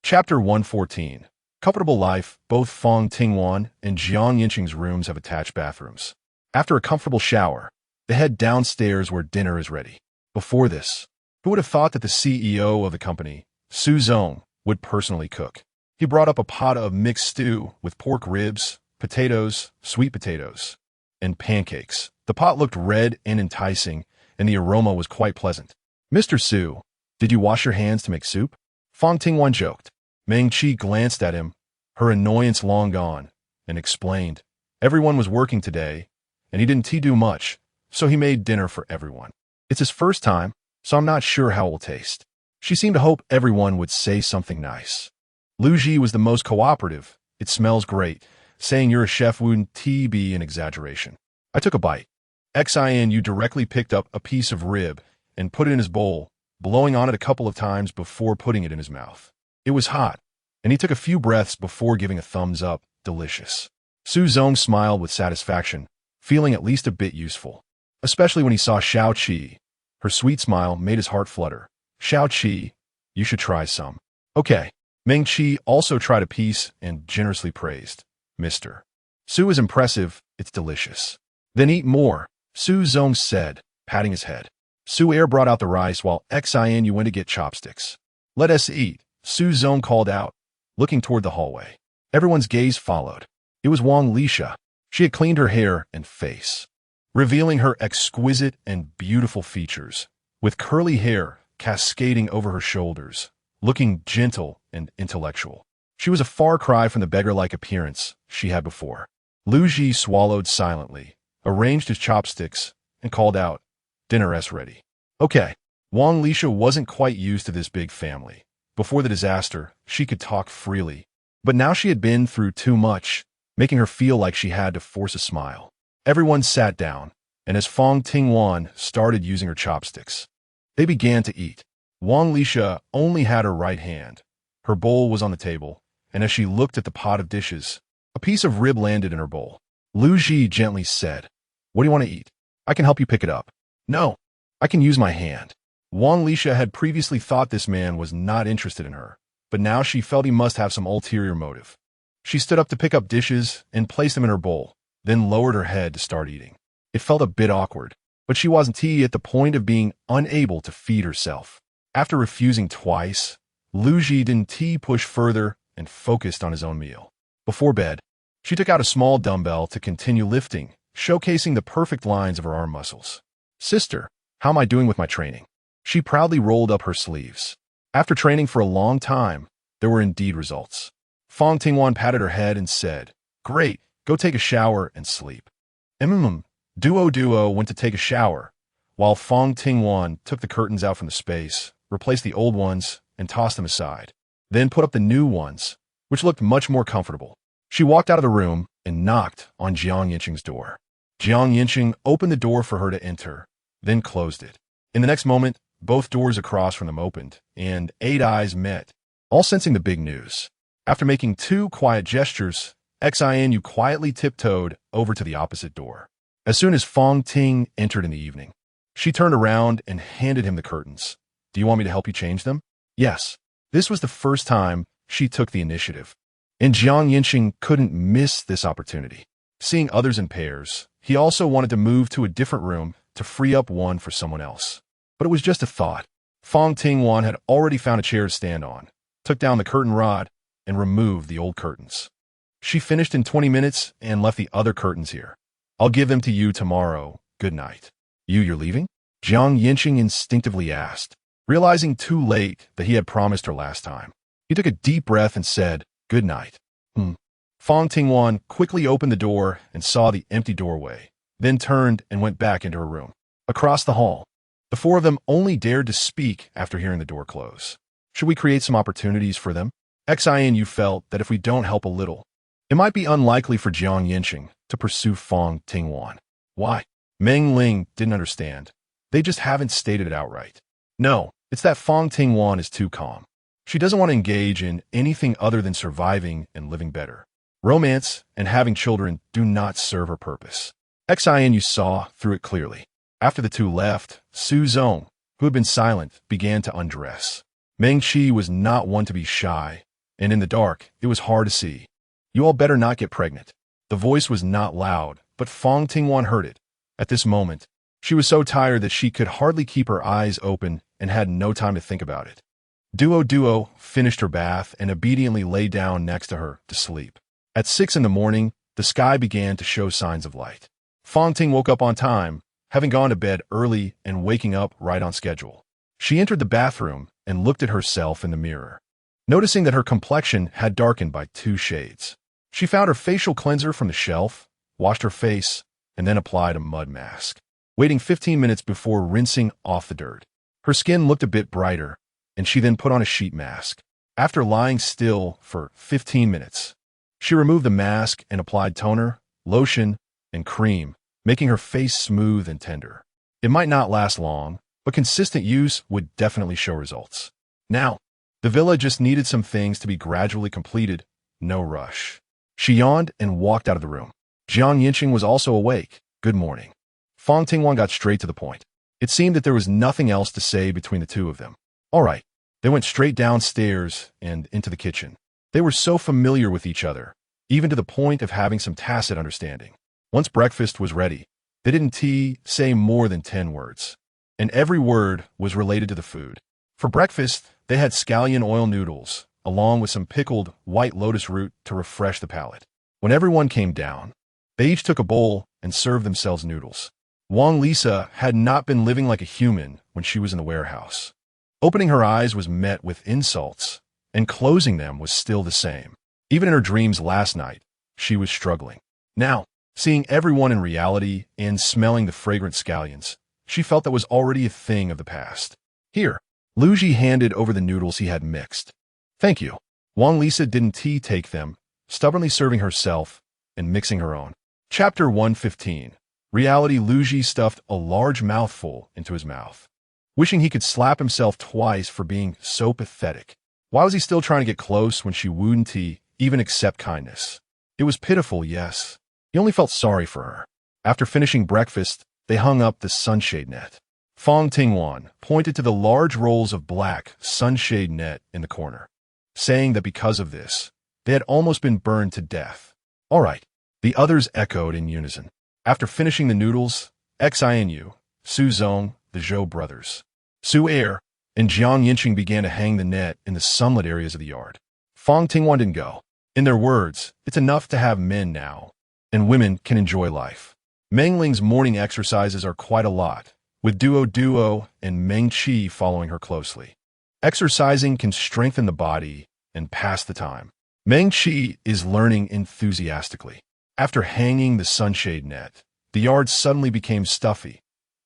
Chapter 114. Comfortable life. Both Fang Tingwan and Jiang Yancheng's rooms have attached bathrooms. After a comfortable shower, they head downstairs where dinner is ready. Before this, who would have thought that the CEO of the company, Su Zong, would personally cook? He brought up a pot of mixed stew with pork ribs, potatoes, sweet potatoes, and pancakes. The pot looked red and enticing, and the aroma was quite pleasant. "Mr. Su, did you wash your hands to make soup?" Fang Tingwan joked. Meng Qi glanced at him, her annoyance long gone, and explained, "Everyone was working today, and he didn't do much, so he made dinner for everyone. It's his first time, so I'm not sure how it will taste." She seemed to hope everyone would say something nice. Lu Ji was the most cooperative. It smells great. Saying you're a chef wouldn't be an exaggeration. I took a bite. Xin directly picked up a piece of rib and put it in his bowl, blowing on it a couple of times before putting it in his mouth. It was hot, and he took a few breaths before giving a thumbs up. Delicious. Su Zong smiled with satisfaction, feeling at least a bit useful. Especially when he saw Xiao Qi. Her sweet smile made his heart flutter. Xiao Qi, you should try some. Okay. Meng Qi also tried a piece and generously praised. Mr. Su is impressive, it's delicious. Then eat more, Su Zong said, patting his head. Su Air brought out the rice while Xin went to get chopsticks. Let us eat, Su Zong called out, looking toward the hallway. Everyone's gaze followed. It was Wang Lisha. She had cleaned her hair and face, revealing her exquisite and beautiful features, with curly hair cascading over her shoulders, looking gentle and intellectual. She was a far cry from the beggar-like appearance she had before. Lu Ji swallowed silently, arranged his chopsticks, and called out, Dinner is ready. Okay. Wang Lisha wasn't quite used to this big family. Before the disaster, she could talk freely. But now she had been through too much, making her feel like she had to force a smile. Everyone sat down, and as Fang Tingwan started using her chopsticks, they began to eat. Wang Lisha only had her right hand. Her bowl was on the table, and as she looked at the pot of dishes, a piece of rib landed in her bowl. Lu Ji gently said, What do you want to eat? I can help you pick it up. No, I can use my hand. Wang Lisha had previously thought this man was not interested in her, but now she felt he must have some ulterior motive. She stood up to pick up dishes and place them in her bowl, then lowered her head to start eating. It felt a bit awkward, but she wasn't at the point of being unable to feed herself. After refusing twice, Lu Ji didn't push further and focused on his own meal. Before bed, she took out a small dumbbell to continue lifting, showcasing the perfect lines of her arm muscles. Sister, how am I doing with my training? She proudly rolled up her sleeves. After training for a long time, there were indeed results. Fang Tingwan patted her head and said, Great, go take a shower and sleep. Duo went to take a shower, while Fang Tingwan took the curtains out from the space, replaced the old ones, and tossed them aside. Then put up the new ones, which looked much more comfortable. She walked out of the room and knocked on Yancheng's door. Yancheng opened the door for her to enter, then closed it. In the next moment, both doors across from them opened, and 8 eyes met, all sensing the big news. After making 2 quiet gestures, Xin quietly tiptoed over to the opposite door. As soon as Fang Ting entered in the evening, she turned around and handed him the curtains. Do you want me to help you change them? Yes. This was the first time she took the initiative, and Yancheng couldn't miss this opportunity. Seeing others in pairs, he also wanted to move to a different room to free up one for someone else. But it was just a thought. Fang Tingwan had already found a chair to stand on, took down the curtain rod, and removed the old curtains. She finished in 20 minutes and left the other curtains here. I'll give them to you tomorrow. Good night. You're leaving? Yancheng instinctively asked, realizing too late that he had promised her last time. He took a deep breath and said, Good night. Fang Tingwan quickly opened the door and saw the empty doorway, then turned and went back into her room. Across the hall, the 4 of them only dared to speak after hearing the door close. Should we create some opportunities for them? Xin felt that if we don't help a little, it might be unlikely for Yancheng to pursue Fang Tingwan. Why? Meng Ling didn't understand. They just haven't stated it outright. No, it's that Fang Tingwan is too calm. She doesn't want to engage in anything other than surviving and living better. Romance and having children do not serve her purpose. Xin saw through it clearly. After the 2 left, Su Zong, who had been silent, began to undress. Meng Qi was not one to be shy, and in the dark, it was hard to see. You all better not get pregnant. The voice was not loud, but Fang Tingwan heard it. At this moment, she was so tired that she could hardly keep her eyes open and had no time to think about it. Duo finished her bath and obediently lay down next to her to sleep. At 6 in the morning, the sky began to show signs of light. Fang Ting woke up on time, having gone to bed early and waking up right on schedule. She entered the bathroom and looked at herself in the mirror, noticing that her complexion had darkened by 2 shades. She found her facial cleanser from the shelf, washed her face, and then applied a mud mask, waiting 15 minutes before rinsing off the dirt. Her skin looked a bit brighter, and she then put on a sheet mask. After lying still for 15 minutes, she removed the mask and applied toner, lotion, and cream, making her face smooth and tender. It might not last long, but consistent use would definitely show results. Now, the villa just needed some things to be gradually completed, no rush. She yawned and walked out of the room. Yancheng was also awake. Good morning. Fang Tingwan got straight to the point. It seemed that there was nothing else to say between the two of them. All right. They went straight downstairs and into the kitchen. They were so familiar with each other, even to the point of having some tacit understanding. Once breakfast was ready, they didn't say more than 10 words. And every word was related to the food. For breakfast, they had scallion oil noodles, along with some pickled white lotus root to refresh the palate. When everyone came down, they each took a bowl and served themselves noodles. Wang Lisa had not been living like a human when she was in the warehouse. Opening her eyes was met with insults, and closing them was still the same. Even in her dreams last night, she was struggling. Now, seeing everyone in reality and smelling the fragrant scallions, she felt that was already a thing of the past. Here, Luji handed over the noodles he had mixed. Thank you. Wang Lisa didn't take them, stubbornly serving herself and mixing her own. Chapter 115. Reality. Luji stuffed a large mouthful into his mouth, wishing he could slap himself twice for being so pathetic. Why was he still trying to get close when she wouldn't even accept kindness? It was pitiful, yes. He only felt sorry for her. After finishing breakfast, they hung up the sunshade net. Fang Tingwan pointed to the large rolls of black sunshade net in the corner, saying that because of this, they had almost been burned to death. All right, the others echoed in unison. After finishing the noodles, Xinu, Su Zong, the Zhou brothers, Su Er, and Yancheng began to hang the net in the sunlit areas of the yard. Fang Tingwan didn't go. In their words, it's enough to have men now, and women can enjoy life. Mengling's morning exercises are quite a lot, with Duo and Meng Qi following her closely. Exercising can strengthen the body and pass the time. Meng Qi is learning enthusiastically. After hanging the sunshade net, the yard suddenly became stuffy.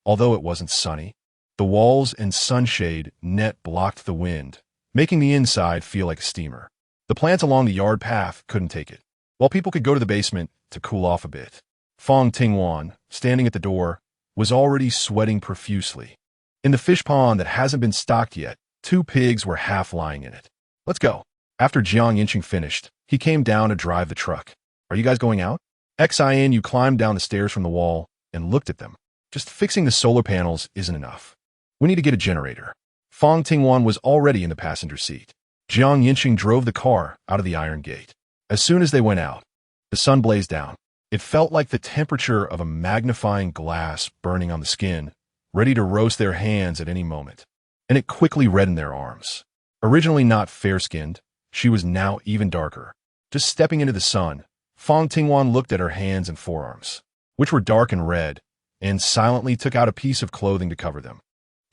Although it wasn't sunny, the walls and sunshade net blocked the wind, making the inside feel like a steamer. The plants along the yard path couldn't take it, while people could go to the basement to cool off a bit. Fang Tingwan, standing at the door, was already sweating profusely. In the fish pond that hasn't been stocked yet, 2 pigs were half lying in it. Let's go. After Yancheng finished, he came down to drive the truck. Are you guys going out? Xinu climbed down the stairs from the wall and looked at them. Just fixing the solar panels isn't enough. We need to get a generator. Fang Tingwan was already in the passenger seat. Yancheng drove the car out of the iron gate. As soon as they went out, the sun blazed down. It felt like the temperature of a magnifying glass burning on the skin, ready to roast their hands at any moment. And it quickly reddened their arms. Originally not fair-skinned, she was now even darker. Just stepping into the sun, Fang Tingwan looked at her hands and forearms, which were dark and red, and silently took out a piece of clothing to cover them.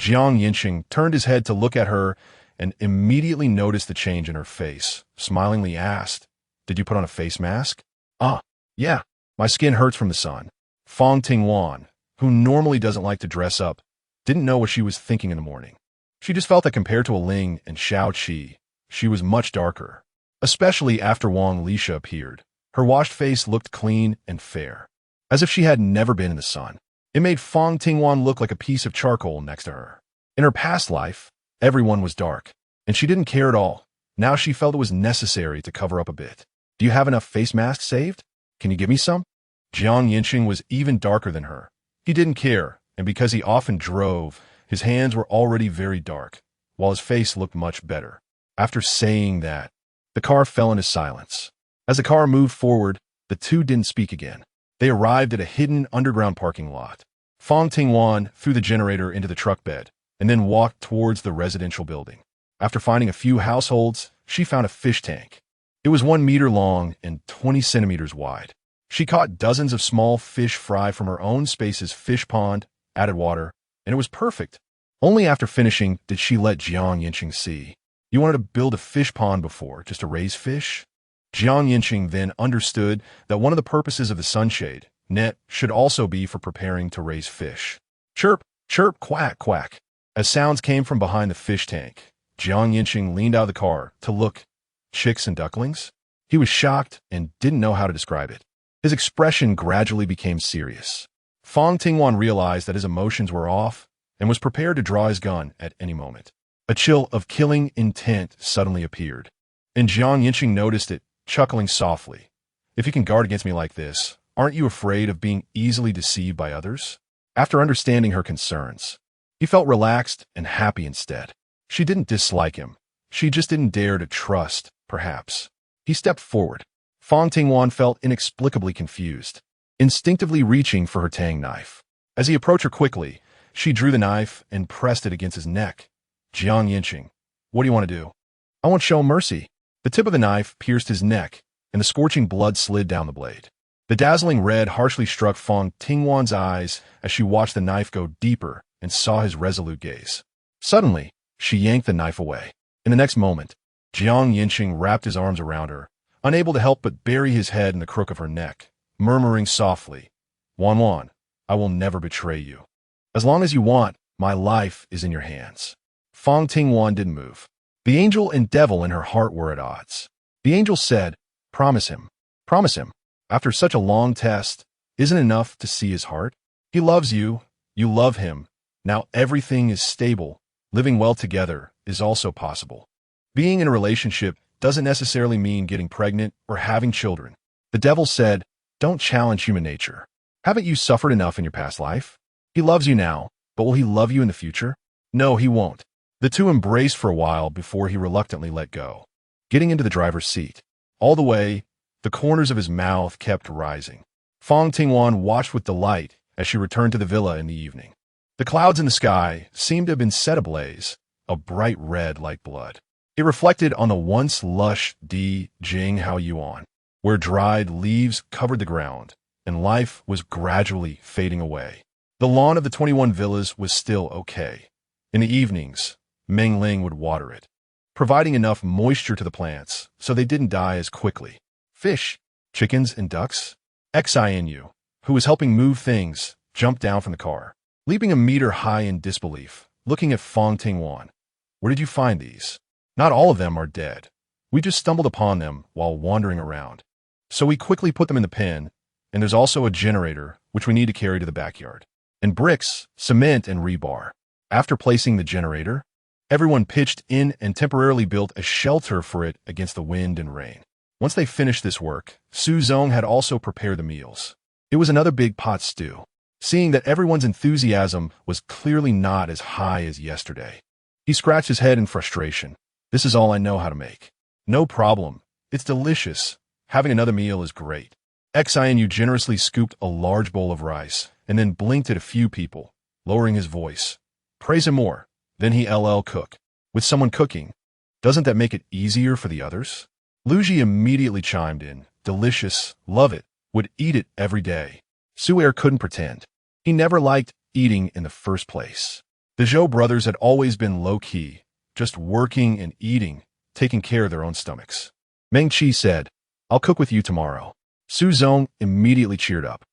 Yancheng turned his head to look at her and immediately noticed the change in her face, smilingly asked, "Did you put on a face mask?" Yeah, my skin hurts from the sun." Fang Tingwan, who normally doesn't like to dress up, didn't know what she was thinking in the morning. She just felt that compared to Ling and Xiao Qi, she was much darker, especially after Wang Lisa appeared. Her washed face looked clean and fair, as if she had never been in the sun. It made Fang Tingwan look like a piece of charcoal next to her. In her past life, everyone was dark, and she didn't care at all. Now she felt it was necessary to cover up a bit. "Do you have enough face masks saved? Can you give me some?" Yancheng was even darker than her. He didn't care, and because he often drove, his hands were already very dark, while his face looked much better. After saying that, the car fell into silence. As the car moved forward, the two didn't speak again. They arrived at a hidden underground parking lot. Fang Tingwan threw the generator into the truck bed and then walked towards the residential building. After finding a few households, she found a fish tank. It was 1 meter long and 20 centimeters wide. She caught dozens of small fish fry from her own space's fish pond, added water, and it was perfect. Only after finishing did she let Yancheng see. "You wanted to build a fish pond before, just to raise fish?" Yancheng then understood that one of the purposes of the sunshade net should also be for preparing to raise fish. Chirp, chirp, quack, quack. As sounds came from behind the fish tank, Jiang Yancheng leaned out of the car to look. Chicks and ducklings? He was shocked and didn't know how to describe it. His expression gradually became serious. Fang Tingwan realized that his emotions were off and was prepared to draw his gun at any moment. A chill of killing intent suddenly appeared, and Jiang Yancheng noticed it, chuckling softly. If you can guard against me like this, aren't you afraid of being easily deceived by others? After understanding her concerns, he felt relaxed and happy instead. She didn't dislike him. She just didn't dare to trust, perhaps. He stepped forward. Fang Tingwan felt inexplicably confused, instinctively reaching for her Tang knife. As he approached her quickly, she drew the knife and pressed it against his neck. Jiang Yancheng, what do you want to do? I won't show mercy. The tip of the knife pierced his neck, and the scorching blood slid down the blade. The dazzling red harshly struck Fang Tingwan's eyes as she watched the knife go deeper and saw his resolute gaze. Suddenly, she yanked the knife away. In the next moment, Jiang Yancheng wrapped his arms around her, unable to help but bury his head in the crook of her neck, murmuring softly, Wan, I will never betray you. As long as you want, my life is in your hands. Fang Tingwan didn't move. The angel and devil in her heart were at odds. The angel said, promise him. Promise him. After such a long test, isn't it enough to see his heart? He loves you. You love him. Now everything is stable. Living well together is also possible. Being in a relationship doesn't necessarily mean getting pregnant or having children. The devil said, don't challenge human nature. Haven't you suffered enough in your past life? He loves you now, but will he love you in the future? No, he won't. The two embraced for a while before he reluctantly let go. Getting into the driver's seat. All the way, the corners of his mouth kept rising. Fang Tingwan watched with delight as she returned to the villa in the evening. The clouds in the sky seemed to have been set ablaze, a bright red like blood. It reflected on the once lush through.Jiang Yuan, where dried leaves covered the ground, and life was gradually fading away. The lawn of the 21 villas was still okay. In the evenings, Meng Ling would water it, providing enough moisture to the plants so they didn't die as quickly. Fish, chickens, and ducks. Xianyu, who was helping move things, jumped down from the car, leaping a meter high in disbelief, looking at Fang Tingwan. Where did you find these? Not all of them are dead. We just stumbled upon them while wandering around. So we quickly put them in the pen, and there's also a generator, which we need to carry to the backyard. And bricks, cement, and rebar. After placing the generator, everyone pitched in and temporarily built a shelter for it against the wind and rain. Once they finished this work, Su Zong had also prepared the meals. It was another big pot stew. Seeing that everyone's enthusiasm was clearly not as high as yesterday, he scratched his head in frustration. This is all I know how to make. No problem. It's delicious. Having another meal is great. Xianyu generously scooped a large bowl of rice and then blinked at a few people, lowering his voice. Praise him more. Then he cook. With someone cooking, doesn't that make it easier for the others? Luji immediately chimed in. Delicious. Love it. Would eat it every day. Su'er couldn't pretend. He never liked eating in the first place. The Zhou brothers had always been low-key, just working and eating, taking care of their own stomachs. Meng Qi said, I'll cook with you tomorrow. Su Zong immediately cheered up.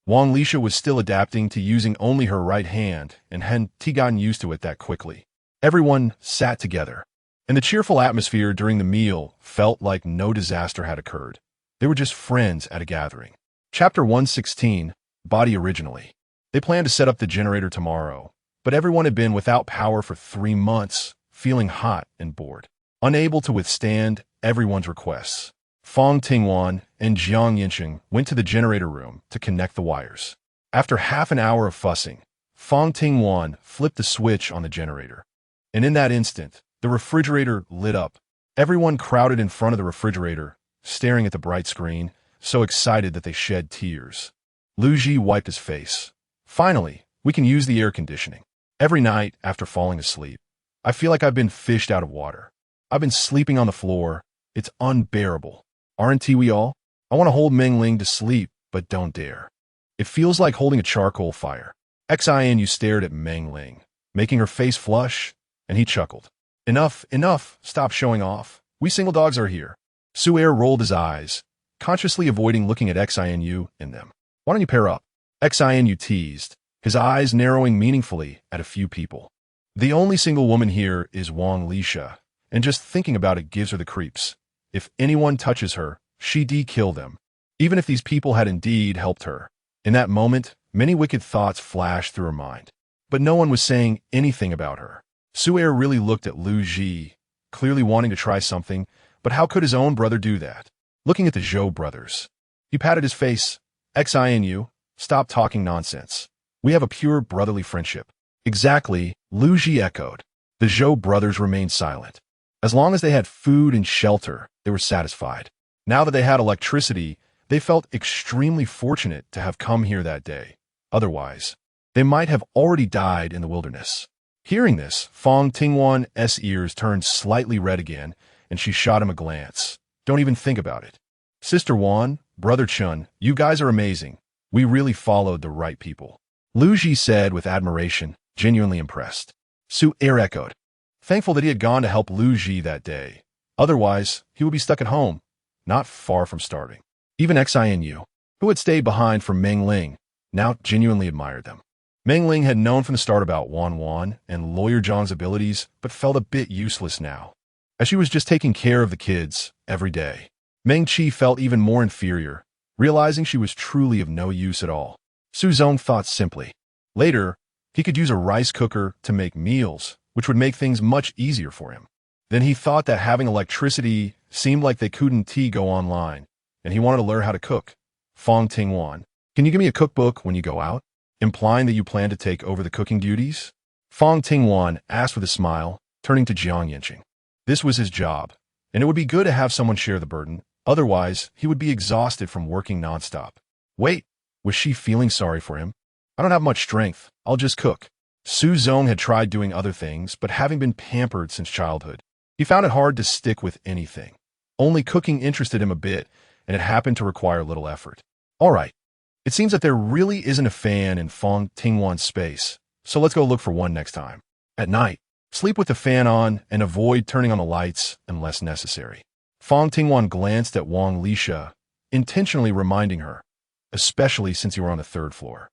Wang Lisha was still adapting to using only her right hand and hadn't gotten used to it that quickly. Everyone sat together, and the cheerful atmosphere during the meal felt like no disaster had occurred. They were just friends at a gathering. Chapter 116, Body Originally. They planned to set up the generator tomorrow, but everyone had been without power for 3 months, feeling hot and bored. Unable to withstand everyone's requests, Fang Tingwan and Jiang Yancheng went to the generator room to connect the wires. After half an hour of fussing, Fang Tingwan flipped the switch on the generator. And in that instant, the refrigerator lit up. Everyone crowded in front of the refrigerator, staring at the bright screen, so excited that they shed tears. Lu Ji wiped his face. Finally, we can use the air conditioning. Every night after falling asleep, I feel like I've been fished out of water. I've been sleeping on the floor. It's unbearable. Aren't we all? I want to hold Meng Ling to sleep, but don't dare. It feels like holding a charcoal fire. Xianyu stared at Meng Ling, making her face flush, and he chuckled. Enough, enough, stop showing off. We single dogs are here. Su'er rolled his eyes, consciously avoiding looking at Xianyu in them. Why don't you pair up? Xianyu teased, his eyes narrowing meaningfully at a few people. The only single woman here is Wang Lisha, and just thinking about it gives her the creeps. If anyone touches her, she'd kill them, even if these people had indeed helped her. In that moment, many wicked thoughts flashed through her mind. But no one was saying anything about her. Su'er really looked at Lu Ji, clearly wanting to try something, but how could his own brother do that? Looking at the Zhou brothers, he patted his face. Xinu, stop talking nonsense. We have a pure brotherly friendship. Exactly, Lu Ji echoed. The Zhou brothers remained silent. As long as they had food and shelter, they were satisfied. Now that they had electricity, they felt extremely fortunate to have come here that day. Otherwise, they might have already died in the wilderness. Hearing this, Fang Tingwan's ears turned slightly red again, and she shot him a glance. Don't even think about it. Sister Wan, Brother Chun, you guys are amazing. We really followed the right people. Lu Ji said with admiration, genuinely impressed. Su'er echoed, thankful that he had gone to help Lu Ji that day. Otherwise, he would be stuck at home, not far from starving. Even Xinu, who had stayed behind for Meng Ling, now genuinely admired them. Meng Ling had known from the start about Wan Wan and Lawyer Zhang's abilities, but felt a bit useless now, as she was just taking care of the kids every day. Meng Qi felt even more inferior, realizing she was truly of no use at all. Su Zong thought simply. Later, he could use a rice cooker to make meals, which would make things much easier for him. Then he thought that having electricity seemed like they couldn't go online, and he wanted to learn how to cook. Fang Tingwan, can you give me a cookbook when you go out? Implying that you plan to take over the cooking duties? Fang Tingwan asked with a smile, turning to Yancheng. This was his job, and it would be good to have someone share the burden. Otherwise, he would be exhausted from working nonstop. Wait, was she feeling sorry for him? I don't have much strength. I'll just cook. Su Zong had tried doing other things, but having been pampered since childhood, he found it hard to stick with anything. Only cooking interested him a bit, and it happened to require little effort. All right. It seems that there really isn't a fan in Fang Tingwan's space, so let's go look for one next time. At night, sleep with the fan on and avoid turning on the lights unless necessary. Fang Tingwan glanced at Wang Lisha, intentionally reminding her, especially since you were on the third floor.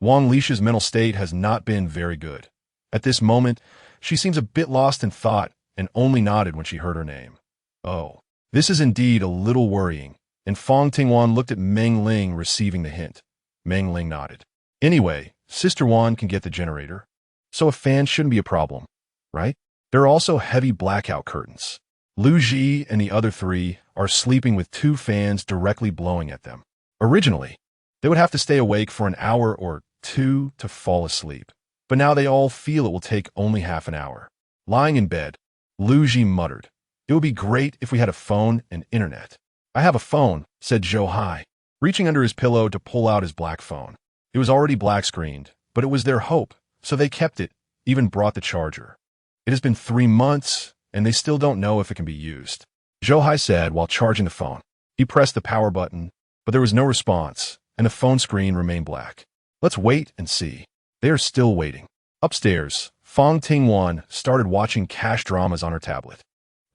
Wang Lisha's mental state has not been very good. At this moment, she seems a bit lost in thought and only nodded when she heard her name. Oh, this is indeed a little worrying. And Fang Tingwan looked at Meng Ling, receiving the hint. Meng Ling nodded. Anyway, Sister Wan can get the generator, so a fan shouldn't be a problem, right? There are also heavy blackout curtains. Lu Ji and the other three are sleeping with 2 fans directly blowing at them. Originally, they would have to stay awake for an hour or 2 to fall asleep, but now they all feel it will take only half an hour. Lying in bed, Lu Ji muttered, it would be great if we had a phone and internet. I have a phone, said Zhou Hai, reaching under his pillow to pull out his black phone. It was already black-screened, but it was their hope, so they kept it, even brought the charger. It has been 3 months, and they still don't know if it can be used. Zhou Hai said while charging the phone. He pressed the power button, but there was no response, and the phone screen remained black. Let's wait and see. They are still waiting. Upstairs, Fang Tingwan started watching cash dramas on her tablet.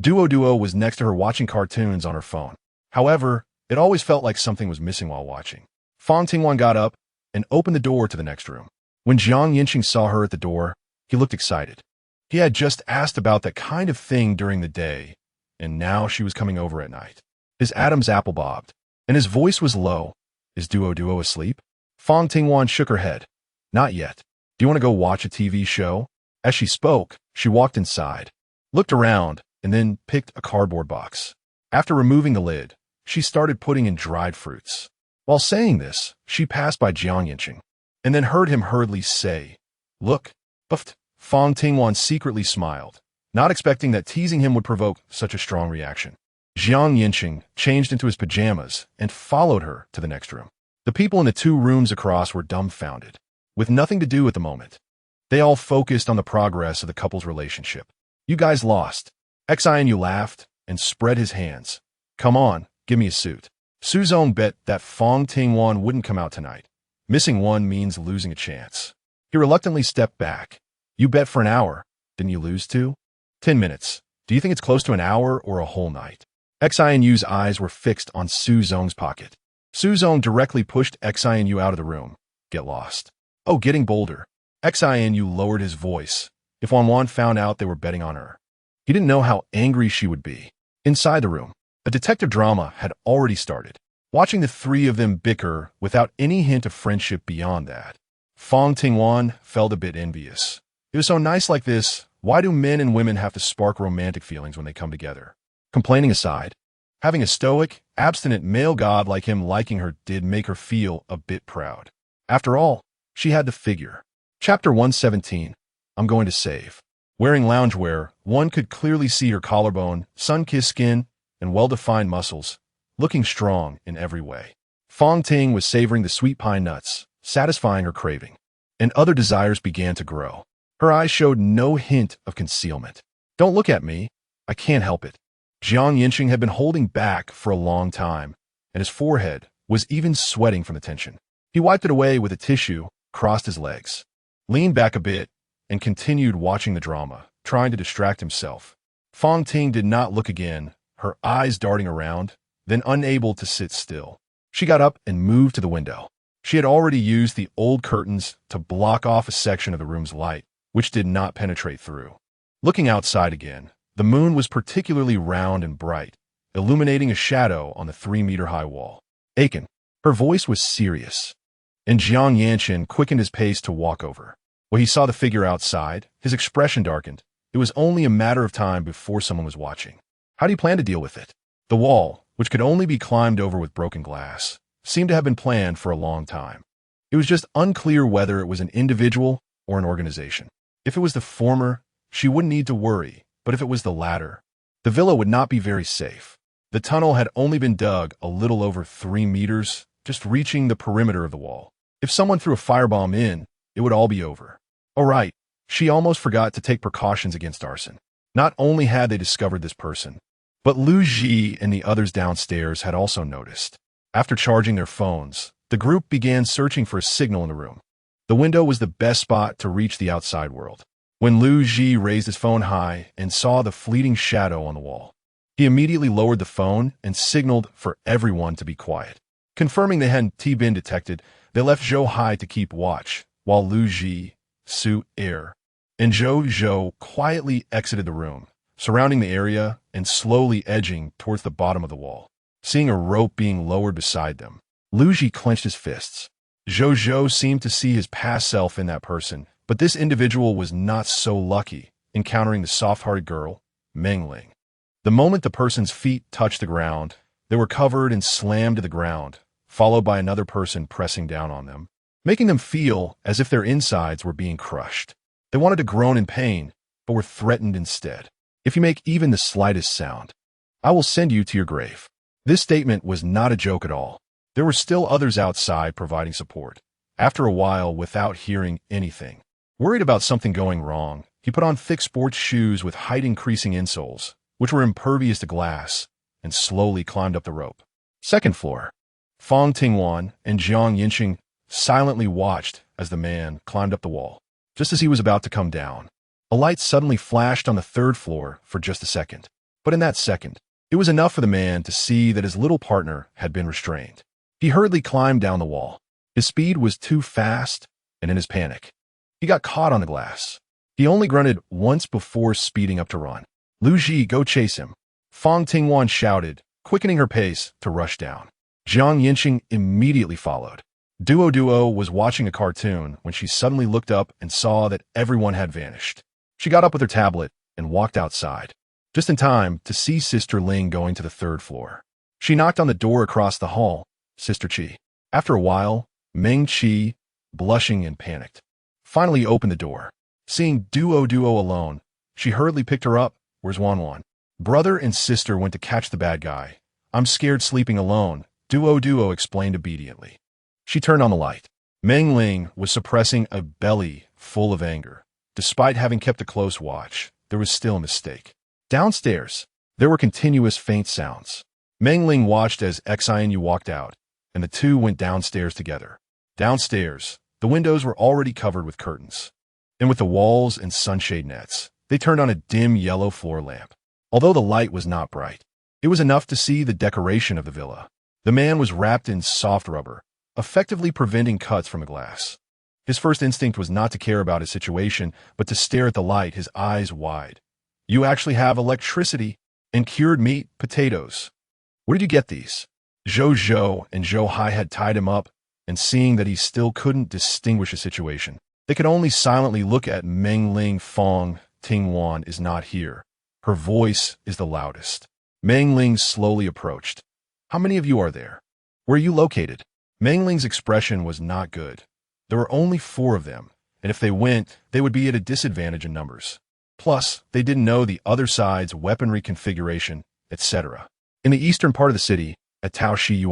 Duo was next to her watching cartoons on her phone. However, it always felt like something was missing while watching. Fang Tingwan got up and opened the door to the next room. When Yancheng saw her at the door, he looked excited. He had just asked about that kind of thing during the day, and now she was coming over at night. His Adam's apple bobbed, and his voice was low. Is Duo asleep? Fang Tingwan shook her head. Not yet. Do you want to go watch a TV show? As she spoke, she walked inside, looked around, and then picked a cardboard box. After removing the lid, she started putting in dried fruits. While saying this, she passed by Yancheng, and then heard him hurriedly say, Look, buffed. Fang Tingwan secretly smiled, not expecting that teasing him would provoke such a strong reaction. Yancheng changed into his pajamas and followed her to the next room. The people in the 2 rooms across were dumbfounded, with nothing to do at the moment. They all focused on the progress of the couple's relationship. You guys lost. Xinu laughed and spread his hands. Come on, give me a suit. Su Zong bet that Fang Tingwan wouldn't come out tonight. Missing one means losing a chance. He reluctantly stepped back. You bet for an hour. Didn't you lose 2? 10 minutes. Do you think it's close to an hour or a whole night? Xinu's eyes were fixed on Su Zong's pocket. Su Zong directly pushed Xinu out of the room. Get lost. Oh, getting bolder. Xinu lowered his voice. If Wan Wan found out they were betting on her, He didn't know how angry she would be. Inside the room, a detective drama had already started. Watching the three of them bicker without any hint of friendship beyond that, Fang Tingwan felt a bit envious. It was so nice like this. Why do men and women have to spark romantic feelings when they come together? Complaining aside, having a stoic, abstinent male god like him liking her did make her feel a bit proud. After all, she had the figure. Chapter 117, I'm going to save. Wearing loungewear, one could clearly see her collarbone, sun-kissed skin, and well-defined muscles, looking strong in every way. Fang Ting was savoring the sweet pine nuts, satisfying her craving, and other desires began to grow. Her eyes showed no hint of concealment. Don't look at me. I can't help it. Yancheng had been holding back for a long time, and his forehead was even sweating from the tension. He wiped it away with a tissue, crossed his legs, leaned back a bit, and continued watching the drama, trying to distract himself. Fang Ting did not look again, her eyes darting around, then unable to sit still. She got up and moved to the window. She had already used the old curtains to block off a section of the room's light, which did not penetrate through. Looking outside again, the moon was particularly round and bright, illuminating a shadow on the 3-meter-high wall. Aiken. Her voice was serious, and Yancheng quickened his pace to walk over. When he saw the figure outside, his expression darkened. It was only a matter of time before someone was watching. How do you plan to deal with it? The wall, which could only be climbed over with broken glass, seemed to have been planned for a long time. It was just unclear whether it was an individual or an organization. If it was the former, she wouldn't need to worry, but if it was the latter, the villa would not be very safe. The tunnel had only been dug a little over 3 meters, just reaching the perimeter of the wall. If someone threw a firebomb in, it would all be over. Oh right, she almost forgot to take precautions against arson. Not only had they discovered this person, but Lu Ji and the others downstairs had also noticed. After charging their phones, the group began searching for a signal in the room. The window was the best spot to reach the outside world. When Lu Ji raised his phone high and saw the fleeting shadow on the wall, he immediately lowered the phone and signaled for everyone to be quiet. Confirming they hadn't been detected, they left Zhou Hai to keep watch, while Lu Ji, Su Er, and Zhou quietly exited the room, surrounding the area and slowly edging towards the bottom of the wall. Seeing a rope being lowered beside them, Lu Ji clenched his fists. Zhou seemed to see his past self in that person, but this individual was not so lucky, encountering the soft-hearted girl, Meng Ling. The moment the person's feet touched the ground, they were covered and slammed to the ground, followed by another person pressing down on them, making them feel as if their insides were being crushed. They wanted to groan in pain, but were threatened instead. If you make even the slightest sound, I will send you to your grave. This statement was not a joke at all. There were still others outside providing support. After a while, without hearing anything, worried about something going wrong, he put on thick sports shoes with height-increasing insoles, which were impervious to glass, and slowly climbed up the rope. Second floor. Fang Tingwan and Yancheng silently watched as the man climbed up the wall. Just as he was about to come down, a light suddenly flashed on the 3rd floor for just a second. But in that second, it was enough for the man to see that his little partner had been restrained. He hurriedly climbed down the wall. His speed was too fast, and in his panic, he got caught on the glass. He only grunted once before speeding up to run. Lu Ji, go chase him. Fang Tingwan shouted, quickening her pace to rush down. Yancheng immediately followed. Duo was watching a cartoon when she suddenly looked up and saw that everyone had vanished. She got up with her tablet and walked outside, just in time to see Sister Ling going to the 3rd floor. She knocked on the door across the hall. Sister Chi. After a while, Meng Chi, blushing and panicked, finally opened the door. Seeing Duo alone, she hurriedly picked her up. Where's Wan? Brother and sister went to catch the bad guy. I'm scared sleeping alone, Duo explained obediently. She turned on the light. Meng Ling was suppressing a belly full of anger. Despite having kept a close watch, there was still a mistake. Downstairs, there were continuous faint sounds. Meng Ling watched as Xianu walked out, and the two went downstairs together. Downstairs, the windows were already covered with curtains, and with the walls and sunshade nets, they turned on a dim yellow floor lamp. Although the light was not bright, it was enough to see the decoration of the villa. The man was wrapped in soft rubber, effectively preventing cuts from the glass. His first instinct was not to care about his situation, but to stare at the light, his eyes wide. You actually have electricity and cured meat, potatoes. Where did you get these? Zhou and Zhou Hai had tied him up, and seeing that he still couldn't distinguish a situation, they could only silently look at Meng Ling. Fang Tingwan is not here. Her voice is the loudest. Meng Ling slowly approached. How many of you are there? Where are you located? Meng Ling's expression was not good. There were only 4 of them, and if they went, they would be at a disadvantage in numbers. Plus, they didn't know the other side's weaponry configuration, etc. In the eastern part of the city, at Taoxi,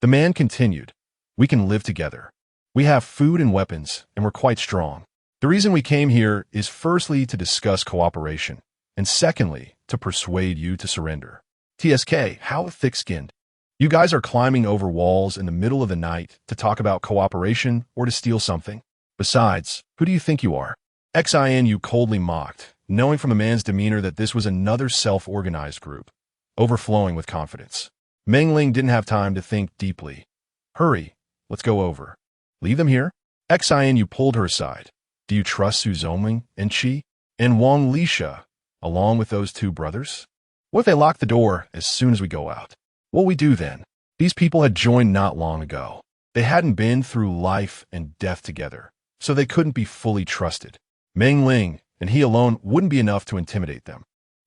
the man continued, we can live together. We have food and weapons, and we're quite strong. The reason we came here is firstly to discuss cooperation, and secondly, to persuade you to surrender. TSK, how thick-skinned. You guys are climbing over walls in the middle of the night to talk about cooperation or to steal something? Besides, who do you think you are? XINU coldly mocked, knowing from the man's demeanor that this was another self-organized group, overflowing with confidence. Meng Ling didn't have time to think deeply. Hurry, let's go over. Leave them here? XINU pulled her aside. Do you trust Su Zongming and Qi and Wang Lisha, along with those 2 brothers? What if they lock the door as soon as we go out? What will we do then? These people had joined not long ago. They hadn't been through life and death together, so they couldn't be fully trusted. Meng Ling and he alone wouldn't be enough to intimidate them.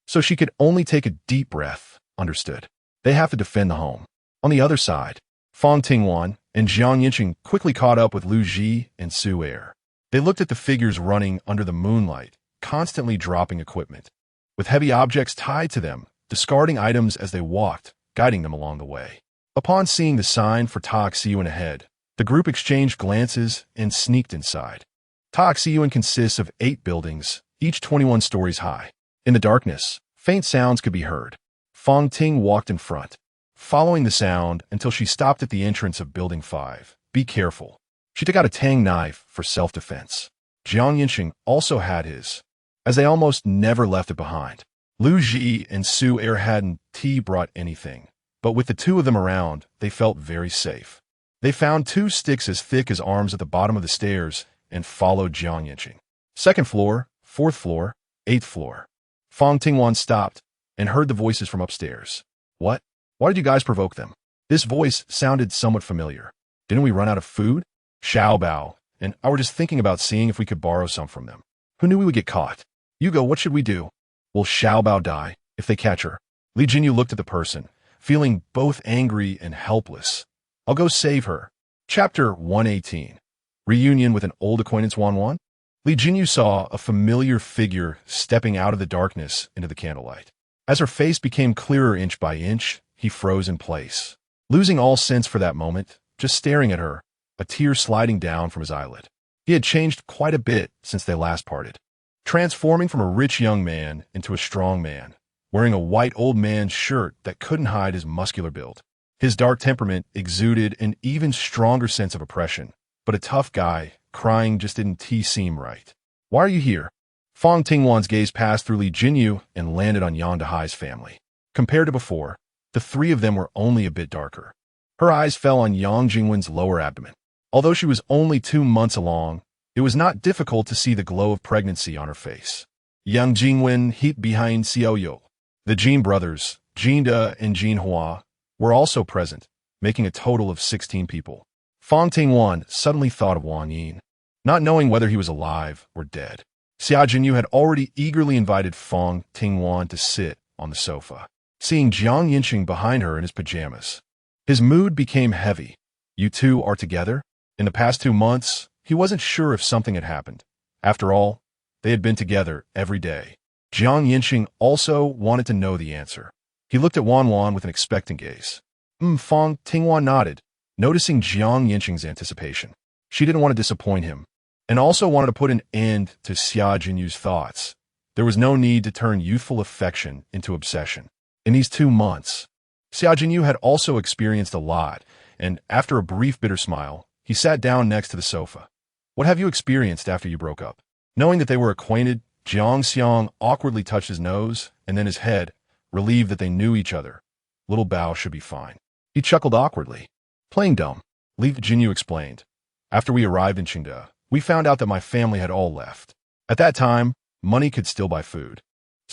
So she could only take a deep breath. Understood. They have to defend the home. On the other side, Fang Tingwan and Yancheng quickly caught up with Lu Ji and Su Er. They looked at the figures running under the moonlight, constantly dropping equipment, with heavy objects tied to them, discarding items as they walked, guiding them along the way. Upon seeing the sign for Taoxi ahead, the group exchanged glances and sneaked inside. Taoxi consists of 8 buildings, each 21 stories high. In the darkness, faint sounds could be heard. Fang Ting walked in front, following the sound until she stopped at the entrance of Building 5. Be careful. She took out a Tang knife for self-defense. Yancheng also had his, as they almost never left it behind. Lu Ji and Su Er hadn't brought anything, but with the 2 of them around, they felt very safe. They found 2 sticks as thick as arms at the bottom of the stairs and followed Yancheng. 2nd floor, 4th floor, 8th floor. Fang Tingwan stopped and heard the voices from upstairs. What? Why did you guys provoke them? This voice sounded somewhat familiar. Didn't we run out of food? Xiao Bao and I were just thinking about seeing if we could borrow some from them. Who knew we would get caught? Yugo, what should we do? Will Xiao Bao die if they catch her? Li Jinyu looked at the person, feeling both angry and helpless. I'll go save her. Chapter 118. Reunion with an old acquaintance Wan. Li Jinyu saw a familiar figure stepping out of the darkness into the candlelight. As her face became clearer inch by inch, he froze in place. Losing all sense for that moment, just staring at her, a tear sliding down from his eyelid. He had changed quite a bit since they last parted, transforming from a rich young man into a strong man, wearing a white old man's shirt that couldn't hide his muscular build. His dark temperament exuded an even stronger sense of oppression, but a tough guy, crying just didn't seem right. Why are you here? Fang Tingwan's gaze passed through Li Jinyu and landed on Yan Dehai's family. Compared to before, the 3 of them were only a bit darker. Her eyes fell on Yang Jingwen's lower abdomen. Although she was only 2 months along, it was not difficult to see the glow of pregnancy on her face. Yang Jingwen hid behind Xiaoyu. The Jin brothers, Jinda and Jinhua, were also present, making a total of 16 people. Fang Tingwan suddenly thought of Wang Yin, not knowing whether he was alive or dead. Xia Jinyu had already eagerly invited Fang Tingwan to sit on the sofa, seeing Jiang Yancheng behind her in his pajamas. His mood became heavy. You 2 are together? In the past 2 months, he wasn't sure if something had happened. After all, they had been together every day. Jiang Yancheng also wanted to know the answer. He looked at Wan with an expectant gaze. Fang Tingwan nodded, noticing Jiang Yancheng's anticipation. She didn't want to disappoint him, and also wanted to put an end to Xia Jinyu's thoughts. There was no need to turn youthful affection into obsession. In these 2 months, Xia Jinyu had also experienced a lot, and after a brief bitter smile, he sat down next to the sofa. What have you experienced after you broke up? Knowing that they were acquainted, Jiang Xiang awkwardly touched his nose and then his head, relieved that they knew each other. Little Bao should be fine. He chuckled awkwardly. Playing dumb, Li Jinyu explained. After we arrived in Qingde, we found out that my family had all left. At that time, money could still buy food.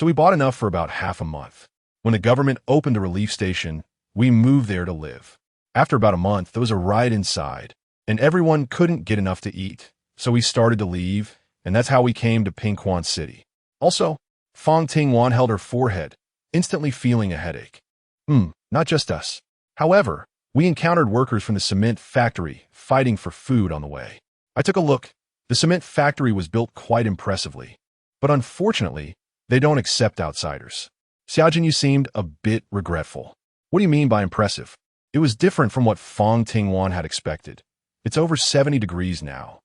So we bought enough for about half a month. When the government opened a relief station, we moved there to live. After about a month, there was a riot inside, and everyone couldn't get enough to eat. So we started to leave, and that's how we came to Tingwan City. Also, Fang Tingwan held her forehead, instantly feeling a headache. Not just us. However, we encountered workers from the cement factory fighting for food on the way. I took a look. The cement factory was built quite impressively, but unfortunately, they don't accept outsiders. Xiaojinyu seemed a bit regretful. What do you mean by impressive? It was different from what Fang Tingwan had expected. It's over 70 degrees now.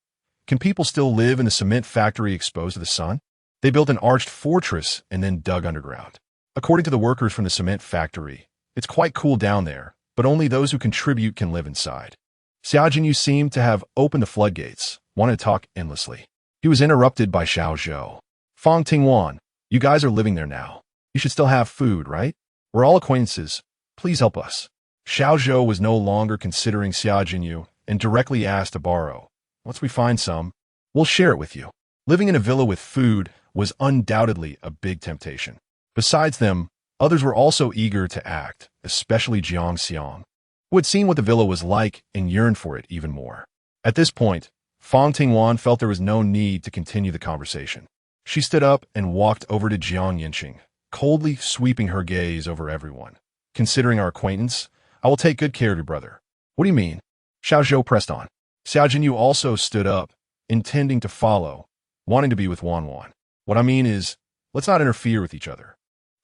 Can people still live in the cement factory exposed to the sun? They built an arched fortress and then dug underground. According to the workers from the cement factory, it's quite cool down there, but only those who contribute can live inside. Xiaojinyu seemed to have opened the floodgates, wanted to talk endlessly. He was interrupted by Xiao Zhou. Fang Tingwan, you guys are living there now. You should still have food, right? We're all acquaintances. Please help us. Xiao Zhou was no longer considering Xiaojinyu and directly asked to borrow. Once we find some, we'll share it with you. Living in a villa with food was undoubtedly a big temptation. Besides them, others were also eager to act, especially Jiang Xiang, who had seen what the villa was like and yearned for it even more. At this point, Fang Tingwan felt there was no need to continue the conversation. She stood up and walked over to Yancheng, coldly sweeping her gaze over everyone. Considering our acquaintance, I will take good care of your brother. What do you mean? Xiao Zhou pressed on. Xiaojinyu also stood up, intending to follow, wanting to be with Wanwan. What I mean is, let's not interfere with each other.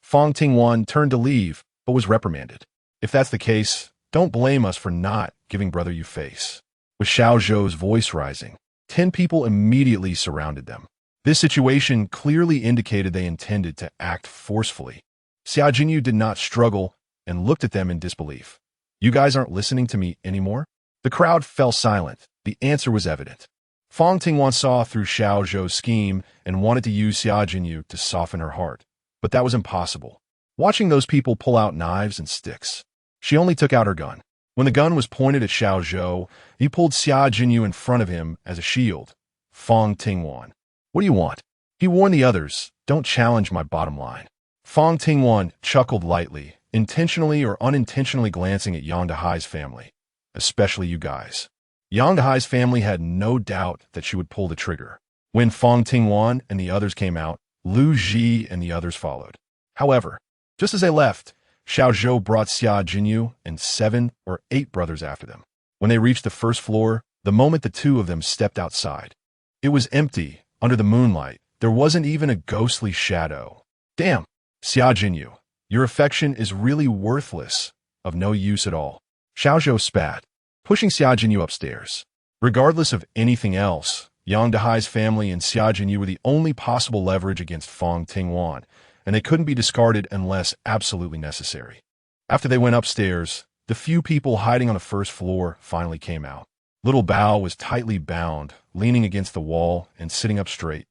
Fang Tingwan turned to leave, but was reprimanded. If that's the case, don't blame us for not giving brother you face. With Xiao Zhou's voice rising, 10 people immediately surrounded them. This situation clearly indicated they intended to act forcefully. Xiaojinyu did not struggle and looked at them in disbelief. You guys aren't listening to me anymore? The crowd fell silent. The answer was evident. Fang Tingwan saw through Xiao Zhou's scheme and wanted to use Xiaojinyu to soften her heart, but that was impossible. Watching those people pull out knives and sticks, she only took out her gun. When the gun was pointed at Xiao Zhou, he pulled Xiaojinyu in front of him as a shield. Fang Tingwan, what do you want? He warned the others, don't challenge my bottom line. Fang Tingwan chuckled lightly, intentionally or unintentionally glancing at Yang Dehai's family, especially you guys. Yang Dehai's family had no doubt that she would pull the trigger. When Fang Tingwan and the others came out, Lu Ji and the others followed. However, just as they left, Xiao Zhou brought Xiaojinyu and 7 or 8 brothers after them. When they reached the first floor, the moment the 2 of them stepped outside, it was empty. Under the moonlight, there wasn't even a ghostly shadow. Damn, Xiaojinyu, your affection is really worthless, of no use at all. Xiao Zhou spat, pushing Xiaojinyu upstairs. Regardless of anything else, Yang Dehai's family and Xiaojinyu were the only possible leverage against Fang Tingwan, and they couldn't be discarded unless absolutely necessary. After they went upstairs, the few people hiding on the first floor finally came out. Little Bao was tightly bound, leaning against the wall and sitting up straight.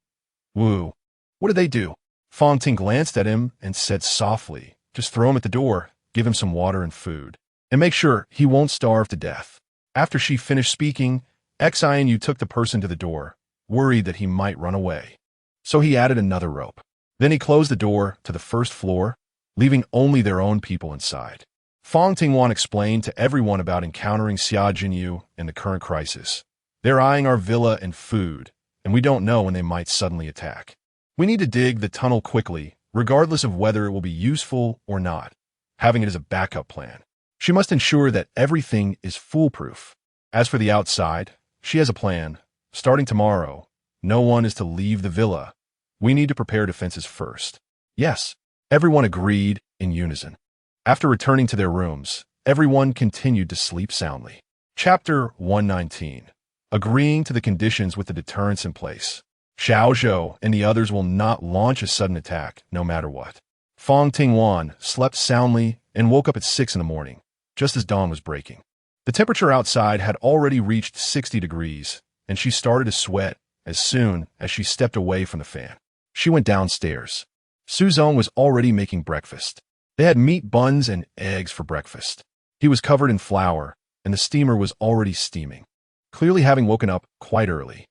Woo. What did they do? Fang Ting glanced at him and said softly, just throw him at the door, give him some water and food, and make sure he won't starve to death. After she finished speaking, Xiaojinyu took the person to the door, worried that he might run away. So he added another rope. Then he closed the door to the first floor, leaving only their own people inside. Fang Tingwan explained to everyone about encountering Xiaojinyu and the current crisis. They're eyeing our villa and food, and we don't know when they might suddenly attack. We need to dig the tunnel quickly, regardless of whether it will be useful or not, having it as a backup plan. She must ensure that everything is foolproof. As for the outside, she has a plan. Starting tomorrow, no one is to leave the villa. We need to prepare defenses first. Yes, everyone agreed in unison. After returning to their rooms, everyone continued to sleep soundly. Chapter 119. Agreeing to the conditions with the deterrents in place. Xiao Zhou and the others will not launch a sudden attack, no matter what. Fang Tingwan slept soundly and woke up at 6 in the morning, just as dawn was breaking. The temperature outside had already reached 60 degrees, and she started to sweat as soon as she stepped away from the fan. She went downstairs. Suzong was already making breakfast. They had meat buns and eggs for breakfast. He was covered in flour, and the steamer was already steaming, clearly having woken up quite early.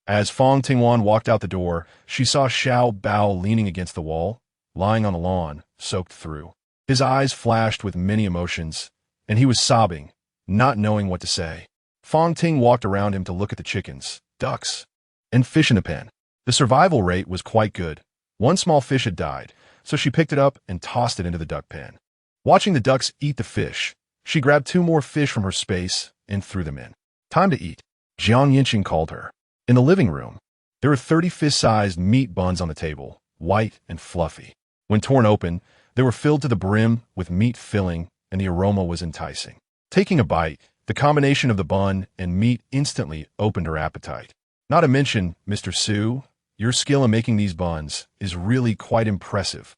As Fang Tingwan walked out the door, she saw Xiao Bao leaning against the wall, lying on the lawn, soaked through. His eyes flashed with many emotions, and he was sobbing, not knowing what to say. Fang Ting walked around him to look at the chickens, ducks, and fish in the pen. The survival rate was quite good. One small fish had died, so she picked it up and tossed it into the duck pen. Watching the ducks eat the fish, she grabbed 2 more fish from her space and threw them in. Time to eat, Yancheng called her. In the living room, there were 30 fish-sized meat buns on the table, white and fluffy. When torn open, they were filled to the brim with meat filling, and the aroma was enticing. Taking a bite, the combination of the bun and meat instantly opened her appetite. Not to mention, Mr. Su, your skill in making these buns is really quite impressive.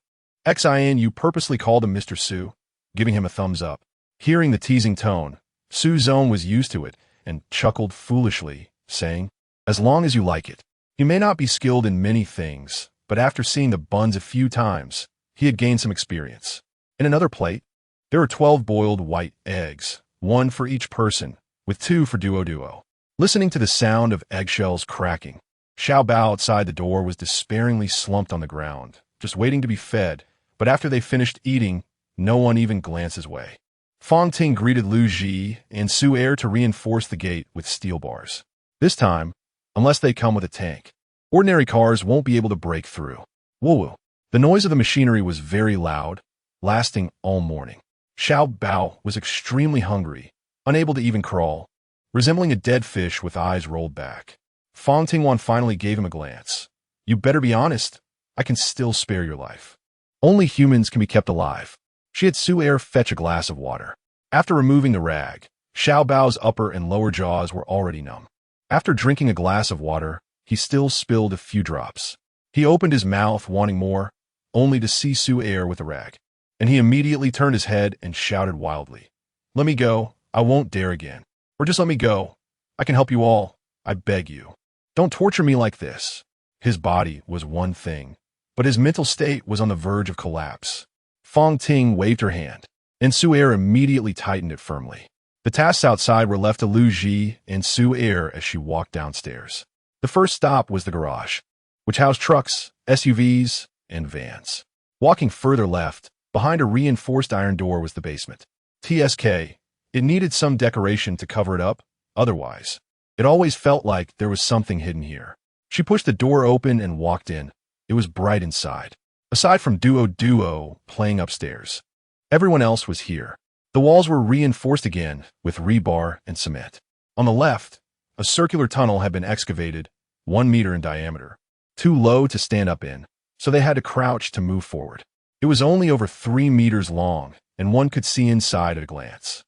Xin purposely called him Mr. Su, giving him a thumbs up. Hearing the teasing tone, Su Zong was used to it and chuckled foolishly, saying, "As long as you like it." He may not be skilled in many things, but after seeing the buns a few times, he had gained some experience. In another plate, there were 12 boiled white eggs, 1 for each person, with 2 for duo. Listening to the sound of eggshells cracking, Xiao Bao outside the door was despairingly slumped on the ground, just waiting to be fed, but after they finished eating, no one even glanced his way. Fang Ting greeted Lu Ji and Su Er to reinforce the gate with steel bars. This time, unless they come with a tank, ordinary cars won't be able to break through. Woo-woo. The noise of the machinery was very loud, lasting all morning. Xiao Bao was extremely hungry, unable to even crawl, resembling a dead fish with eyes rolled back. Fang Tingwan finally gave him a glance. "You better be honest. I can still spare your life. Only humans can be kept alive." She had Su Er fetch a glass of water. After removing the rag, Xiao Bao's upper and lower jaws were already numb. After drinking a glass of water, he still spilled a few drops. He opened his mouth wanting more, only to see Su Er with the rag. And he immediately turned his head and shouted wildly, "Let me go. I won't dare again. Or just let me go. I can help you all. I beg you. Don't torture me like this." His body was one thing, but his mental state was on the verge of collapse. Fang Ting waved her hand, and Su Er immediately tightened it firmly. The tasks outside were left to Lu Ji and Su Er as she walked downstairs. The first stop was the garage, which housed trucks, SUVs, and vans. Walking further left, behind a reinforced iron door was the basement. TSK. It needed some decoration to cover it up, otherwise, it always felt like there was something hidden here. She pushed the door open and walked in. It was bright inside. Aside from duo playing upstairs, everyone else was here. The walls were reinforced again with rebar and cement. On the left, a circular tunnel had been excavated, 1 meter in diameter, too low to stand up in, so they had to crouch to move forward. It was only over 3 meters long, and one could see inside at a glance.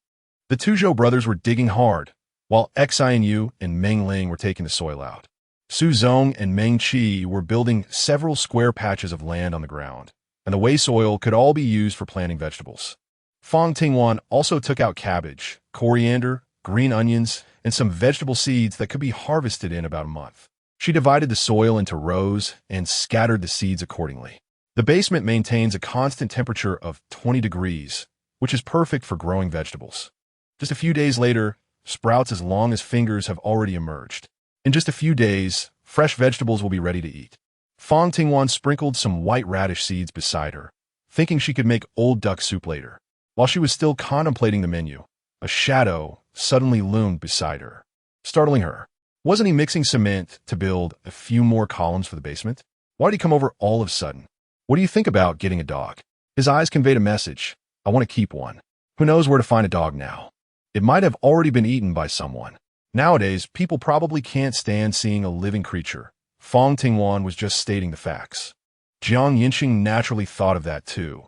The Tuzhou brothers were digging hard, while Xianyu and Meng Ling were taking the soil out. Su Zong and Meng Qi were building several square patches of land on the ground, and the waste soil could all be used for planting vegetables. Fang Tingwan also took out cabbage, coriander, green onions, and some vegetable seeds that could be harvested in about a month. She divided the soil into rows and scattered the seeds accordingly. The basement maintains a constant temperature of 20 degrees, which is perfect for growing vegetables. Just a few days later, sprouts as long as fingers have already emerged. In just a few days, fresh vegetables will be ready to eat. Fang Tingwan sprinkled some white radish seeds beside her, thinking she could make old duck soup later. While she was still contemplating the menu, a shadow suddenly loomed beside her, startling her. Wasn't he mixing cement to build a few more columns for the basement? Why did he come over all of a sudden? "What do you think about getting a dog?" His eyes conveyed a message. "I want to keep one. Who knows where to find a dog now? It might have already been eaten by someone. Nowadays, people probably can't stand seeing a living creature." Fang Tingwan was just stating the facts. Yancheng naturally thought of that too.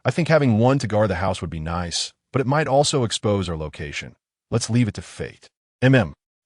"I think having one to guard the house would be nice, but it might also expose our location. Let's leave it to fate."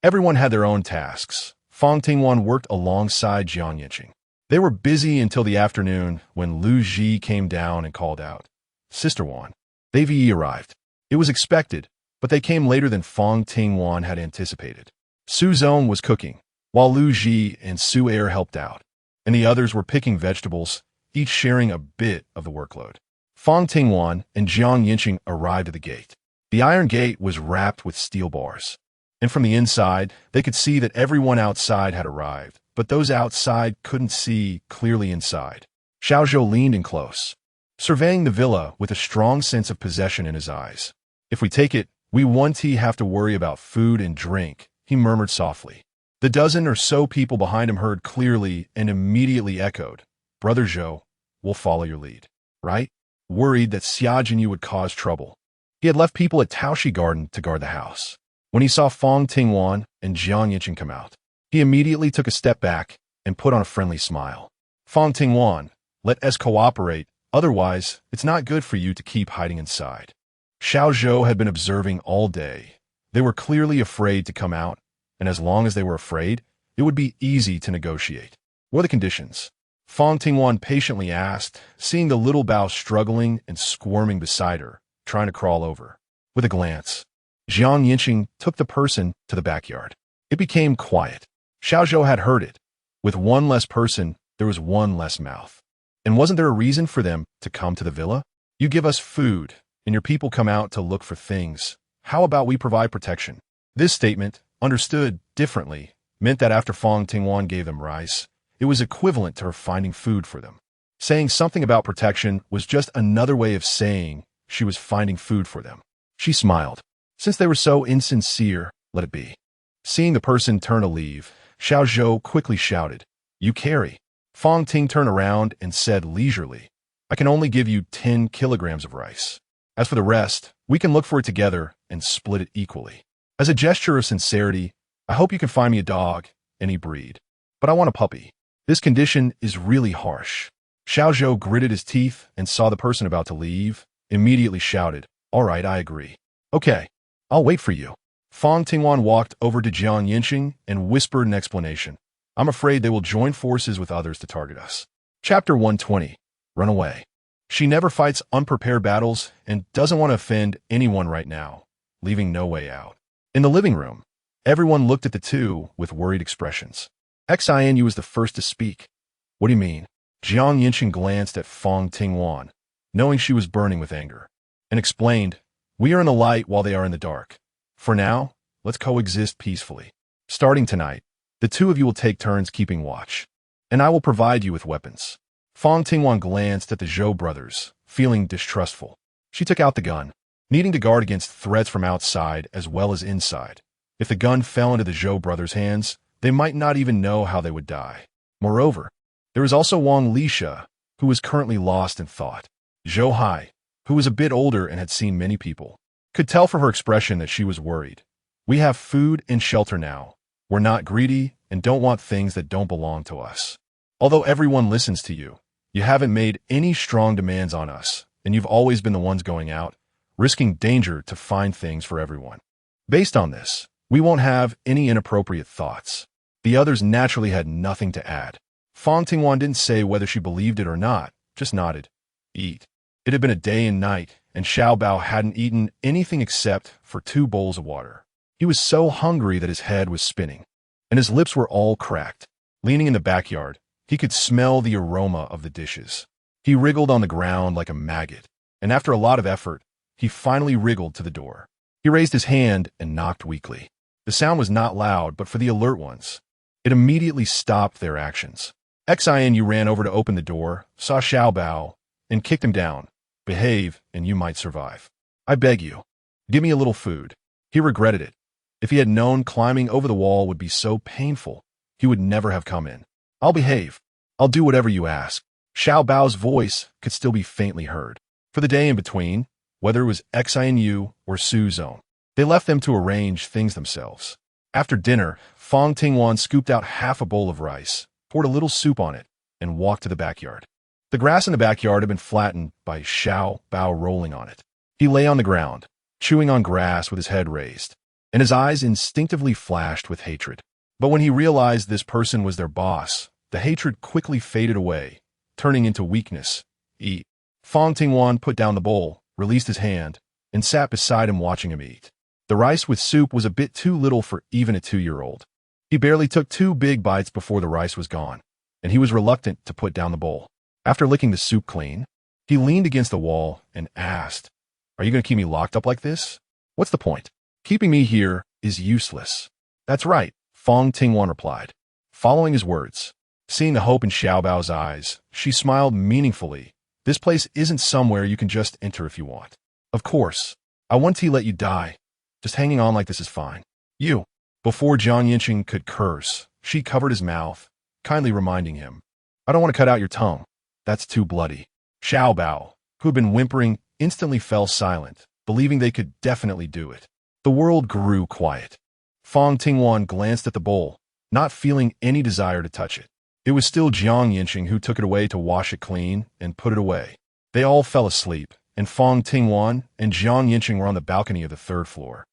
Everyone had their own tasks. Fang Tingwan worked alongside Yancheng. They were busy until the afternoon when Lu Ji came down and called out, "Sister Wan, they've arrived." It was expected, but they came later than Fang Tingwan had anticipated. Su Zong was cooking, while Lu Ji and Su Er helped out, and the others were picking vegetables, each sharing a bit of the workload. Fang Tingwan and Yancheng arrived at the gate. The iron gate was wrapped with steel bars, And from the inside, they could see that everyone outside had arrived, but those outside couldn't see clearly inside. Xiao Zhou leaned in close, surveying the villa with a strong sense of possession in his eyes. If we take it, we won't have to worry about food and drink, he murmured softly. The dozen or so people behind him heard clearly and immediately echoed, Brother Zhou, we'll follow your lead. Right? Worried that Xia Jinyu would cause trouble. He had left people at Taoshi Garden to guard the house. When he saw Fang Tingwan and Yancheng come out, he immediately took a step back and put on a friendly smile. Fang Tingwan, let us cooperate, otherwise it's not good for you to keep hiding inside. Xiao Zhou had been observing all day. They were clearly afraid to come out, and as long as they were afraid, it would be easy to negotiate. What are the conditions? Fang Tingwan patiently asked, seeing the little Bao struggling and squirming beside her, trying to crawl over. With a glance, Yancheng took the person to the backyard. It became quiet. Xiao Zhou had heard it. With one less person, there was one less mouth. And wasn't there a reason for them to come to the villa? You give us food, and your people come out to look for things. How about we provide protection? This statement, understood differently, meant that after Fang Tingwan gave them rice, it was equivalent to her finding food for them. Saying something about protection was just another way of saying she was finding food for them. She smiled. Since they were so insincere, let it be. Seeing the person turn to leave, Xiao Zhou quickly shouted, You carry. Fang Ting turned around and said leisurely, I can only give you 10 kilograms of rice. As for the rest, we can look for it together and split it equally. As a gesture of sincerity, I hope you can find me a dog, any breed. But I want a puppy. This condition is really harsh. Xiao Zhou gritted his teeth and saw the person about to leave, immediately shouted, All right, I agree. Okay, I'll wait for you. Fang Tingwan walked over to Yancheng and whispered an explanation. I'm afraid they will join forces with others to target us. Chapter 120. Run away. She never fights unprepared battles and doesn't want to offend anyone right now, leaving no way out. In the living room, everyone looked at the two with worried expressions. Xinu was the first to speak. What do you mean? Yancheng glanced at Fang Tingwan, knowing she was burning with anger, and explained, We are in the light while they are in the dark. For now, let's coexist peacefully. Starting tonight, the two of you will take turns keeping watch, and I will provide you with weapons. Fang Tingwan glanced at the Zhou brothers, feeling distrustful. She took out the gun, needing to guard against threats from outside as well as inside. If the gun fell into the Zhou brothers' hands, they might not even know how they would die. Moreover, there was also Wang Lisha, who was currently lost in thought. Zhou Hai, who was a bit older and had seen many people, could tell from her expression that she was worried. We have food and shelter now. We're not greedy and don't want things that don't belong to us. Although everyone listens to you, you haven't made any strong demands on us, and you've always been the ones going out, risking danger to find things for everyone. Based on this, we won't have any inappropriate thoughts. The others naturally had nothing to add. Fang Tingwan didn't say whether she believed it or not, just nodded. Eat. It had been a day and night, and Xiao Bao hadn't eaten anything except for 2 bowls of water. He was so hungry that his head was spinning, and his lips were all cracked. Leaning in the backyard, he could smell the aroma of the dishes. He wriggled on the ground like a maggot, and after a lot of effort, he finally wriggled to the door. He raised his hand and knocked weakly. The sound was not loud, but for the alert ones, it immediately stopped their actions. Xinu ran over to open the door, saw Xiao Bao, and kicked him down. Behave, and you might survive. I beg you. Give me a little food. He regretted it. If he had known climbing over the wall would be so painful, he would never have come in. I'll behave. I'll do whatever you ask. Xiao Bao's voice could still be faintly heard. For the day in between, whether it was Xinu or Su Zone, they left them to arrange things themselves. After dinner, Fang Tingwan scooped out half a bowl of rice, poured a little soup on it, and walked to the backyard. The grass in the backyard had been flattened by Xiao Bao rolling on it. He lay on the ground, chewing on grass with his head raised, and his eyes instinctively flashed with hatred. But when he realized this person was their boss, the hatred quickly faded away, turning into weakness. Eat. Fang Tingwan put down the bowl, released his hand, and sat beside him watching him eat. The rice with soup was a bit too little for even a 2-year-old. He barely took 2 big bites before the rice was gone, and he was reluctant to put down the bowl. After licking the soup clean, he leaned against the wall and asked, Are you going to keep me locked up like this? What's the point? Keeping me here is useless. That's right, Fang Tingwan replied, following his words. Seeing the hope in Xiaobao's eyes, she smiled meaningfully. This place isn't somewhere you can just enter if you want. Of course, I won't let you die. Just hanging on like this is fine. You. Before Yancheng could curse, she covered his mouth, kindly reminding him, I don't want to cut out your tongue. That's too bloody. Xiaobao, who had been whimpering, instantly fell silent, believing they could definitely do it. The world grew quiet. Fang Tingwan glanced at the bowl, not feeling any desire to touch it. It was still Yancheng who took it away to wash it clean and put it away. They all fell asleep, and Fang Tingwan and Yancheng were on the balcony of the third floor,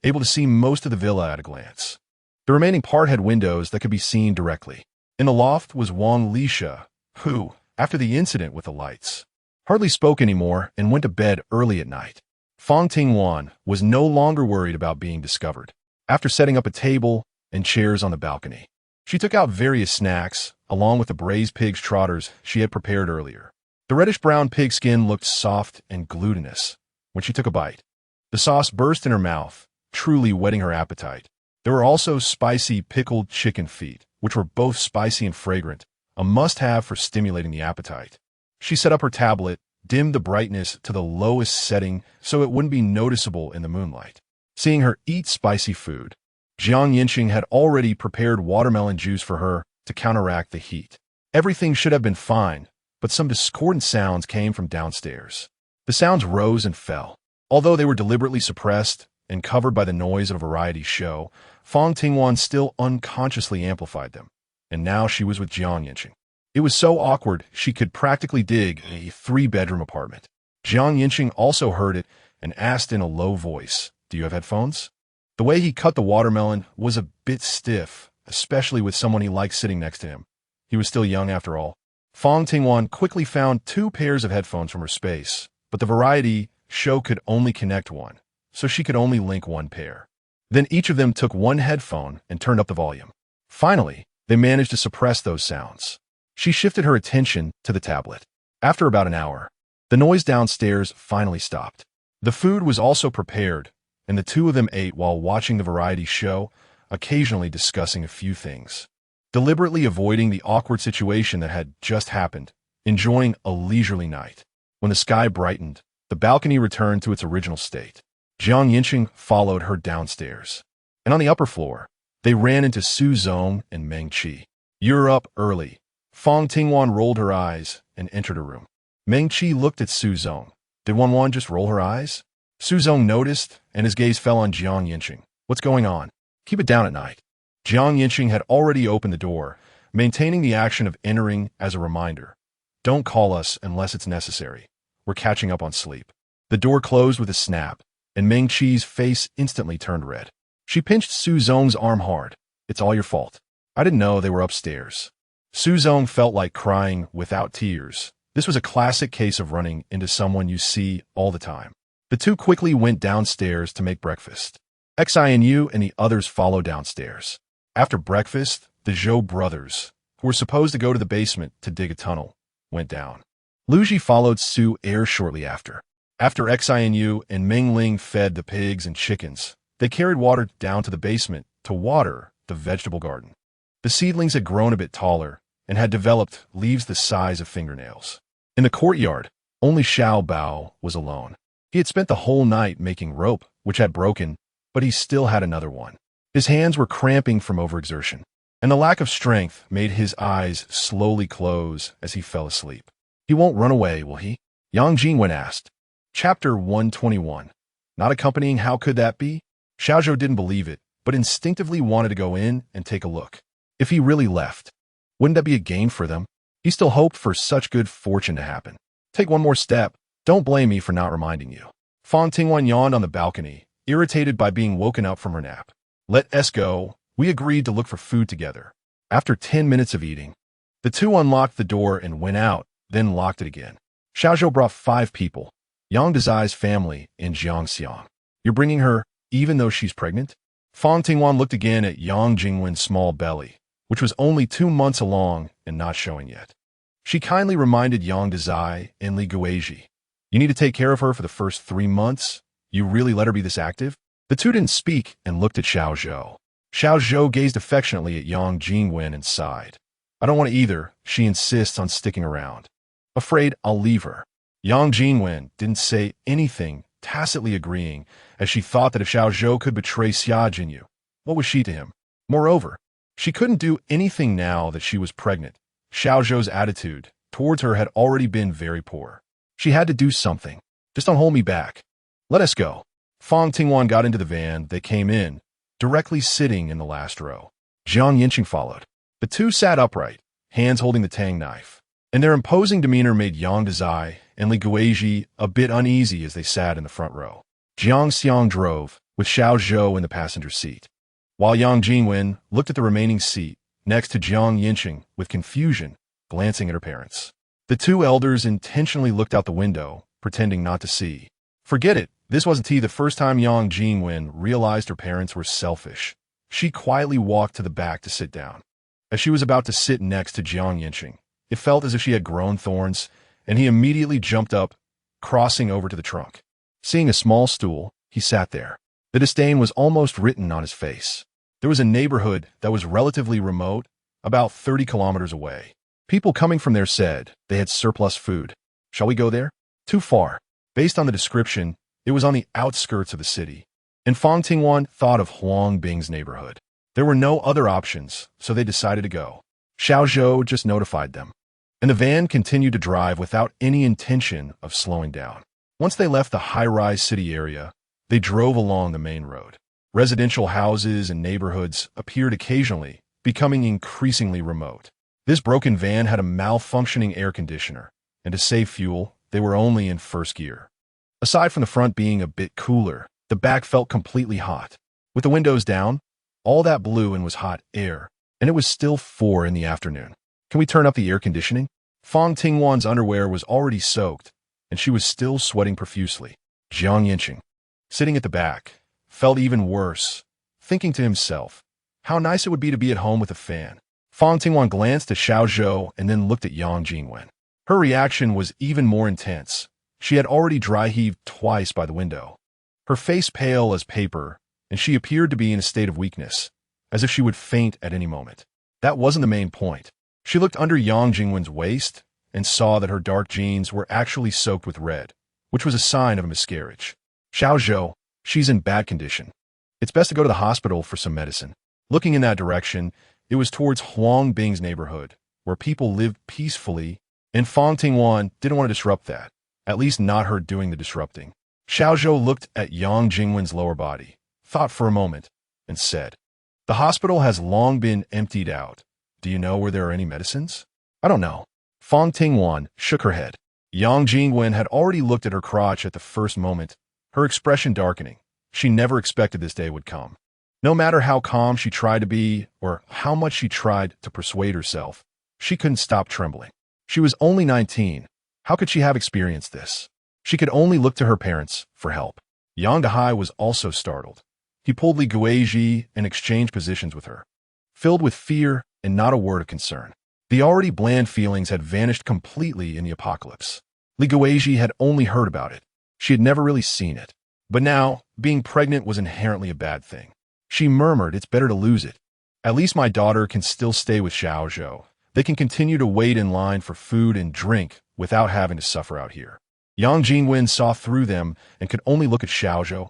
able to see most of the villa at a glance. The remaining part had windows that could be seen directly. In the loft was Wang Lisha, who, after the incident with the lights, hardly spoke anymore and went to bed early at night. Fang Tingwan was no longer worried about being discovered. After setting up a table and chairs on the balcony, she took out various snacks, along with the braised pig's trotters she had prepared earlier. The reddish-brown pig skin looked soft and glutinous when she took a bite. The sauce burst in her mouth, truly whetting her appetite. There were also spicy pickled chicken feet, which were both spicy and fragrant, a must-have for stimulating the appetite. She set up her tablet, dimmed the brightness to the lowest setting so it wouldn't be noticeable in the moonlight. Seeing her eat spicy food, Yancheng had already prepared watermelon juice for her to counteract the heat. Everything should have been fine, but some discordant sounds came from downstairs. The sounds rose and fell. Although they were deliberately suppressed and covered by the noise of a variety show, Fang Tingwan still unconsciously amplified them. And now she was with Yancheng. It was so awkward she could practically dig a 3-bedroom apartment. Yancheng also heard it and asked in a low voice, Do you have headphones? The way he cut the watermelon was a bit stiff, especially with someone he liked sitting next to him. He was still young after all. Fang Tingwan quickly found 2 pairs of headphones from her space, but the variety show could only connect one, so she could only link 1 pair. Then each of them took 1 headphone and turned up the volume. Finally, they managed to suppress those sounds. She shifted her attention to the tablet. After about an hour, the noise downstairs finally stopped. The food was also prepared, and the 2 of them ate while watching the variety show, occasionally discussing a few things, deliberately avoiding the awkward situation that had just happened, enjoying a leisurely night. When the sky brightened, the balcony returned to its original state. Yancheng followed her downstairs, and on the upper floor, they ran into Su Zong and Meng Qi. You're up early. Fang Tingwan rolled her eyes and entered her room. Meng Qi looked at Su Zong. Did Wan just roll her eyes? Su Zong noticed, and his gaze fell on Yancheng. What's going on? Keep it down at night. Yancheng had already opened the door, maintaining the action of entering as a reminder. Don't call us unless it's necessary. We're catching up on sleep. The door closed with a snap, and Meng Qi's face instantly turned red. She pinched Su Zong's arm hard. It's all your fault. I didn't know they were upstairs. Su Zong felt like crying without tears. This was a classic case of running into someone you see all the time. The 2 quickly went downstairs to make breakfast. Xianu and the others followed downstairs. After breakfast, the Zhou brothers, who were supposed to go to the basement to dig a tunnel, went down. Luji followed Su Air shortly after. After Xianu and Ming Ling fed the pigs and chickens, they carried water down to the basement to water the vegetable garden. The seedlings had grown a bit taller and had developed leaves the size of fingernails. In the courtyard, only Xiao Bao was alone. He had spent the whole night making rope, which had broken, but he still had another one. His hands were cramping from overexertion, and the lack of strength made his eyes slowly close as he fell asleep. He won't run away, will he? Yang Jingwen asked. Chapter 121. Not accompanying, how could that be? Xiaozhou didn't believe it, but instinctively wanted to go in and take a look. If he really left, wouldn't that be a gain for them? He still hoped for such good fortune to happen. Take one more step. Don't blame me for not reminding you. Fang Tingwan yawned on the balcony, irritated by being woken up from her nap. Let us go. We agreed to look for food together. After 10 minutes of eating, the 2 unlocked the door and went out, then locked it again. Xiaozhou brought 5 people, Yang Dazai's family and Jiang Xiang. You're bringing her, even though she's pregnant? Fang Tingwan looked again at Yang Jingwen's small belly, which was only 2 months along and not showing yet. She kindly reminded Yang Dazai and Li Guizhi. You need to take care of her for the first 3 months. You really let her be this active? The two didn't speak and looked at Xiao Zhou. Xiao Zhou gazed affectionately at Yang Jingwen and sighed. I don't want to either. She insists on sticking around. Afraid I'll leave her. Yang Jingwen didn't say anything, tacitly agreeing, as she thought that if Xiao Zhou could betray Xia Jinyu, what was she to him? Moreover, she couldn't do anything now that she was pregnant. Xiao Zhou's attitude towards her had already been very poor. She had to do something. Just don't hold me back. Let us go. Fang Tingwan got into the van. They came in, directly sitting in the last row. Jiang Yancheng followed. The two sat upright, hands holding the Tang knife, and their imposing demeanor made Yang Dezai and Li Guizhi a bit uneasy as they sat in the front row. Jiang Xiang drove, with Xiao Zhou in the passenger seat, while Yang Jingwen looked at the remaining seat next to Jiang Yancheng with confusion, glancing at her parents. The two elders intentionally looked out the window, pretending not to see. Forget it. This wasn't the first time Yang Jingwen realized her parents were selfish. She quietly walked to the back to sit down. As she was about to sit next to Jiang Yancheng, it felt as if she had grown thorns, and he immediately jumped up, crossing over to the trunk. Seeing a small stool, he sat there. The disdain was almost written on his face. There was a neighborhood that was relatively remote, about 30 kilometers away. People coming from there said they had surplus food. Shall we go there? Too far. Based on the description, it was on the outskirts of the city, and Fang Tingwan thought of Huang Bing's neighborhood. There were no other options, so they decided to go. Xiao Zhou just notified them, and the van continued to drive without any intention of slowing down. Once they left the high-rise city area, they drove along the main road. Residential houses and neighborhoods appeared occasionally, becoming increasingly remote. This broken van had a malfunctioning air conditioner, and to save fuel, they were only in first gear. Aside from the front being a bit cooler, the back felt completely hot. With the windows down, all that blew in was hot air, and it was still 4 in the afternoon. Can we turn up the air conditioning? Fang Tingwan's underwear was already soaked, and she was still sweating profusely. Jiang Yancheng, sitting at the back, felt even worse, thinking to himself, how nice it would be to be at home with a fan. Fang Tingwan glanced at Xiao Zhou and then looked at Yang Jingwen. Her reaction was even more intense. She had already dry-heaved twice by the window. Her face pale as paper, and she appeared to be in a state of weakness, as if she would faint at any moment. That wasn't the main point. She looked under Yang Jingwen's waist and saw that her dark jeans were actually soaked with red, which was a sign of a miscarriage. Xiao Zhou, she's in bad condition. It's best to go to the hospital for some medicine. Looking in that direction, it was towards Huang Bing's neighborhood, where people lived peacefully, and Fang Tingwan didn't want to disrupt that, at least not her doing the disrupting. Xiao Zhou looked at Yang Jingwen's lower body, thought for a moment, and said, the hospital has long been emptied out. Do you know where there are any medicines? I don't know. Fang Tingwan shook her head. Yang Jingwen had already looked at her crotch at the first moment, her expression darkening. She never expected this day would come. No matter how calm she tried to be, or how much she tried to persuade herself, she couldn't stop trembling. She was only 19. How could she have experienced this? She could only look to her parents for help. Yang Dehai was also startled. He pulled Li Guizhi and exchanged positions with her, filled with fear and not a word of concern. The already bland feelings had vanished completely in the apocalypse. Li Guizhi had only heard about it. She had never really seen it. But now, being pregnant was inherently a bad thing. She murmured, it's better to lose it. At least my daughter can still stay with Xiao Zhou. They can continue to wait in line for food and drink without having to suffer out here. Yang Jingwen saw through them and could only look at Xiao Zhou.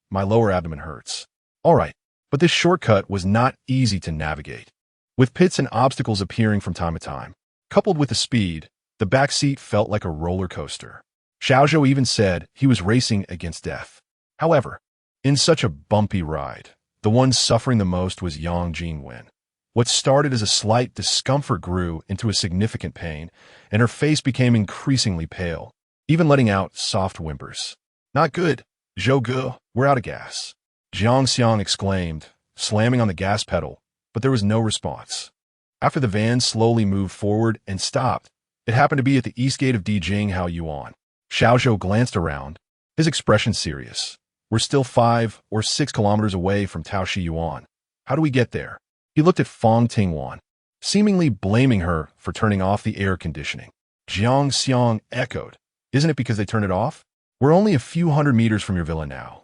My lower abdomen hurts. All right, but this shortcut was not easy to navigate. With pits and obstacles appearing from time to time, coupled with the speed, the back seat felt like a roller coaster. Xiao Zhou even said he was racing against death. However, in such a bumpy ride, the one suffering the most was Yang Jingwen. What started as a slight discomfort grew into a significant pain, and her face became increasingly pale, even letting out soft whimpers. Not good. Zhou Ge, we're out of gas. Jiang Xiang exclaimed, slamming on the gas pedal, but there was no response. After the van slowly moved forward and stopped, it happened to be at the east gate of Dijing Haoyuan. Xiao Zhou glanced around, his expression serious. We're still 5 or 6 kilometers away from Taoshi Yuan. How do we get there? He looked at Fang Tingwan, seemingly blaming her for turning off the air conditioning. Jiang Xiang echoed, isn't it because they turned it off? We're only a few hundred meters from your villa now.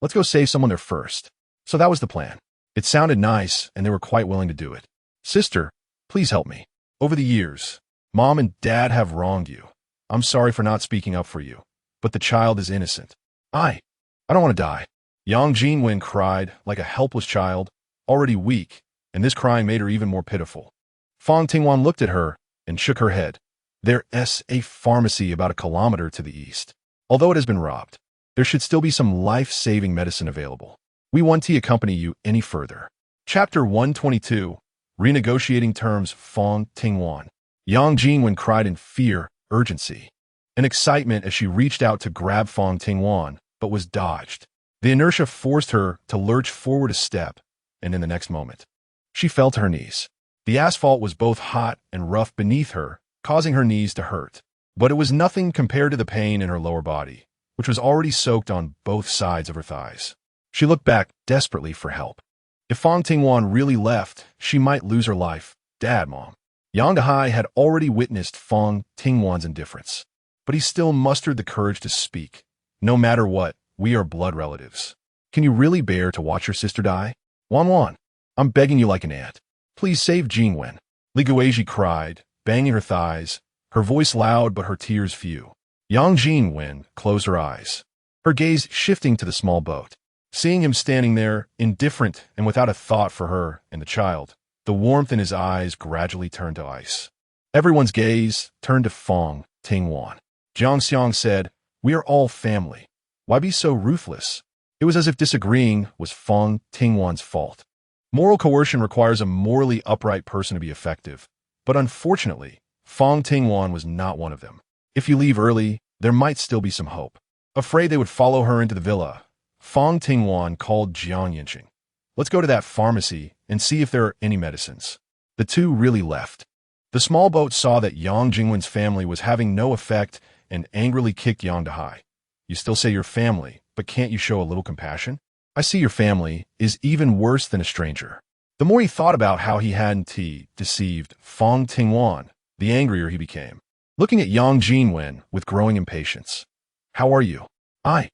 Let's go save someone there first. So that was the plan. It sounded nice, and they were quite willing to do it. Sister, please help me. Over the years, Mom and Dad have wronged you. I'm sorry for not speaking up for you, but the child is innocent. I don't want to die. Yang Jingwen cried like a helpless child, already weak, and this crying made her even more pitiful. Fang Tingwan looked at her and shook her head. There's a pharmacy about a kilometer to the east. Although it has been robbed, there should still be some life-saving medicine available. We want to accompany you any further. Chapter 122, Renegotiating Terms. Fang Tingwan. Yang Jingwen cried in fear, urgency, and excitement as she reached out to grab Fang Tingwan, but was dodged. The inertia forced her to lurch forward a step, and in the next moment, she fell to her knees. The asphalt was both hot and rough beneath her, causing her knees to hurt. But it was nothing compared to the pain in her lower body, which was already soaked on both sides of her thighs. She looked back desperately for help. If Fang Tingwan really left, she might lose her life. Dad, Mom. Yang Dahai had already witnessed Fang Tingwan's indifference, but he still mustered the courage to speak. No matter what, we are blood relatives. Can you really bear to watch your sister die? Wan, I'm begging you like an aunt. Please save Jingwen. Li Guizhi cried, banging her thighs, her voice loud but her tears few. Yang Jingwen closed her eyes, her gaze shifting to the small boat. Seeing him standing there, indifferent and without a thought for her and the child, the warmth in his eyes gradually turned to ice. Everyone's gaze turned to Fang Tingwan. Jiang Xiang said, "We are all family. Why be so ruthless?" It was as if disagreeing was Fang Tingwan's fault. Moral coercion requires a morally upright person to be effective, but unfortunately, Fang Tingwan was not one of them. If you leave early, there might still be some hope. Afraid they would follow her into the villa, Fang Tingwan called Yancheng. Let's go to that pharmacy and see if there are any medicines. The two really left. The small boat saw that Yang Jingwen's family was having no effect and angrily kicked Yang Dahai. You still say you're family, but can't you show a little compassion? I see your family is even worse than a stranger. The more he thought about how he hadn't deceived Fang Tingwan, the angrier he became, looking at Yang Jingwen with growing impatience. How are you? I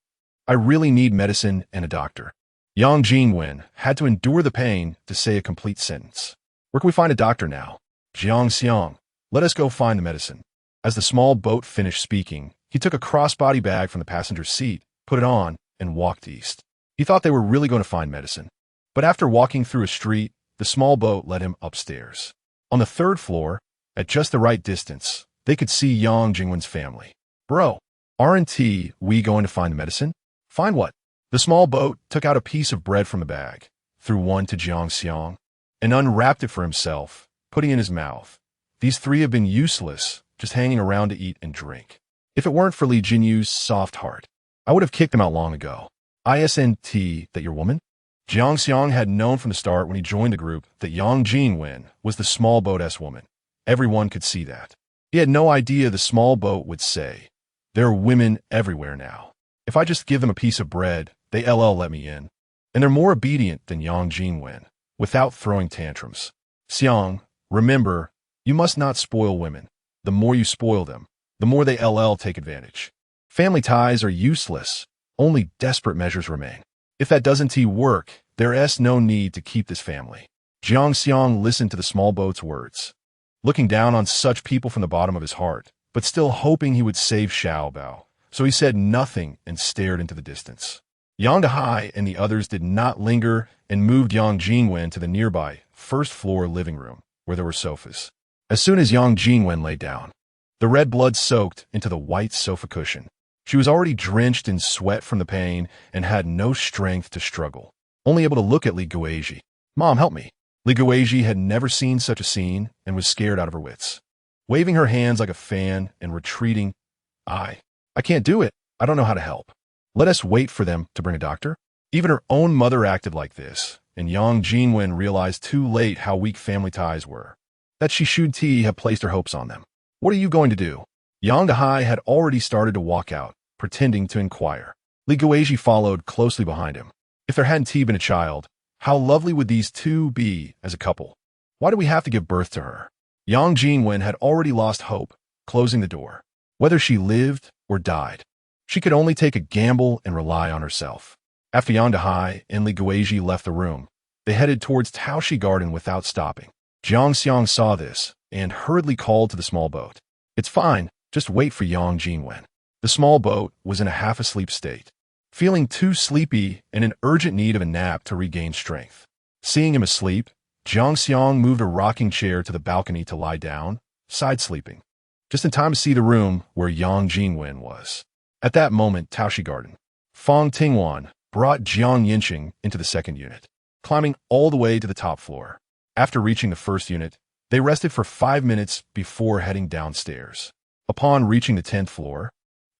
really need medicine and a doctor. Yang Jingwen had to endure the pain to say a complete sentence. Where can we find a doctor now? Jiang Xiang, let us go find the medicine. As the small boat finished speaking, he took a crossbody bag from the passenger's seat, put it on, and walked east. He thought they were really going to find medicine. But after walking through a street, the small boat led him upstairs. On the third floor, at just the right distance, they could see Yang Jingwen's family. Bro, aren't we going to find the medicine? Find what? The small boat took out a piece of bread from the bag, threw one to Jiang Xiang, and unwrapped it for himself, putting it in his mouth. These three have been useless, just hanging around to eat and drink. If it weren't for Li Jinyu's soft heart, I would have kicked them out long ago. Isn't that your woman? Jiang Xiang had known from the start when he joined the group that Yang Jingwen was the small boat's woman. Everyone could see that. He had no idea the small boat would say, "There are women everywhere now. If I just give them a piece of bread, they let me in." And they're more obedient than Yang Jingwen, without throwing tantrums. Xiang, remember, you must not spoil women. The more you spoil them, the more they take advantage. Family ties are useless. Only desperate measures remain. If that doesn't work, there's no need to keep this family. Jiang Xiang listened to the small boat's words, looking down on such people from the bottom of his heart, but still hoping he would save Xiao Bao. So he said nothing and stared into the distance. Yang Dahai and the others did not linger and moved Yang Jingwen to the nearby first-floor living room, where there were sofas. As soon as Yang Jingwen lay down, the red blood soaked into the white sofa cushion. She was already drenched in sweat from the pain and had no strength to struggle, only able to look at Li Guizhi. "Mom, help me." Li Guizhi had never seen such a scene and was scared out of her wits. Waving her hands like a fan and retreating, I can't do it. I don't know how to help. Let us wait for them to bring a doctor." Even her own mother acted like this, and Yang Jingwen realized too late how weak family ties were, that she should have placed her hopes on them. "What are you going to do?" Yang Dahai had already started to walk out, pretending to inquire. Li Guizhi followed closely behind him. If there hadn't been a child, how lovely would these two be as a couple? Why do we have to give birth to her? Yang Jingwen had already lost hope, closing the door. Whether she lived or died, she could only take a gamble and rely on herself. After Yang Dahai and Li Guizhi left the room, they headed towards Taoshi Garden without stopping. Jiang Xiang saw this and hurriedly called to the small boat. It's fine, just wait for Yang Jingwen. The small boat was in a half-asleep state, feeling too sleepy and in urgent need of a nap to regain strength. Seeing him asleep, Jiang Xiang moved a rocking chair to the balcony to lie down, side-sleeping, just in time to see the room where Yang Jingwen was. At that moment, Taoshi Garden, Fang Tingwan brought Jiang Yancheng into the second unit, climbing all the way to the top floor. After reaching the first unit, they rested for 5 minutes before heading downstairs. Upon reaching the 10th floor,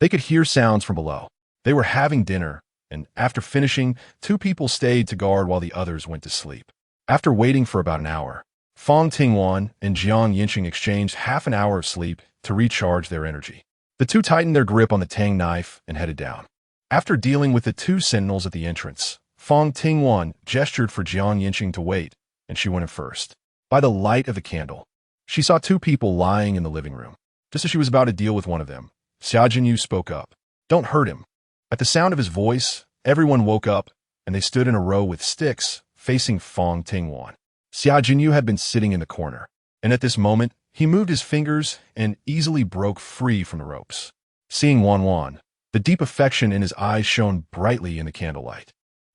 they could hear sounds from below. They were having dinner, and after finishing, 2 people stayed to guard while the others went to sleep. After waiting for about an hour, Fang Tingwan and Jiang Yancheng exchanged half an hour of sleep to recharge their energy. The two tightened their grip on the Tang knife and headed down. After dealing with the 2 sentinels at the entrance, Fang Tingwan gestured for Jiang Yancheng to wait, and she went in first. By the light of a candle, she saw 2 people lying in the living room. Just as she was about to deal with one of them, Xia Jinyu spoke up. "Don't hurt him." At the sound of his voice, everyone woke up, and they stood in a row with sticks, facing Fang Tingwan. Xia Jinyu had been sitting in the corner, and at this moment, he moved his fingers and easily broke free from the ropes. Seeing Wan, the deep affection in his eyes shone brightly in the candlelight.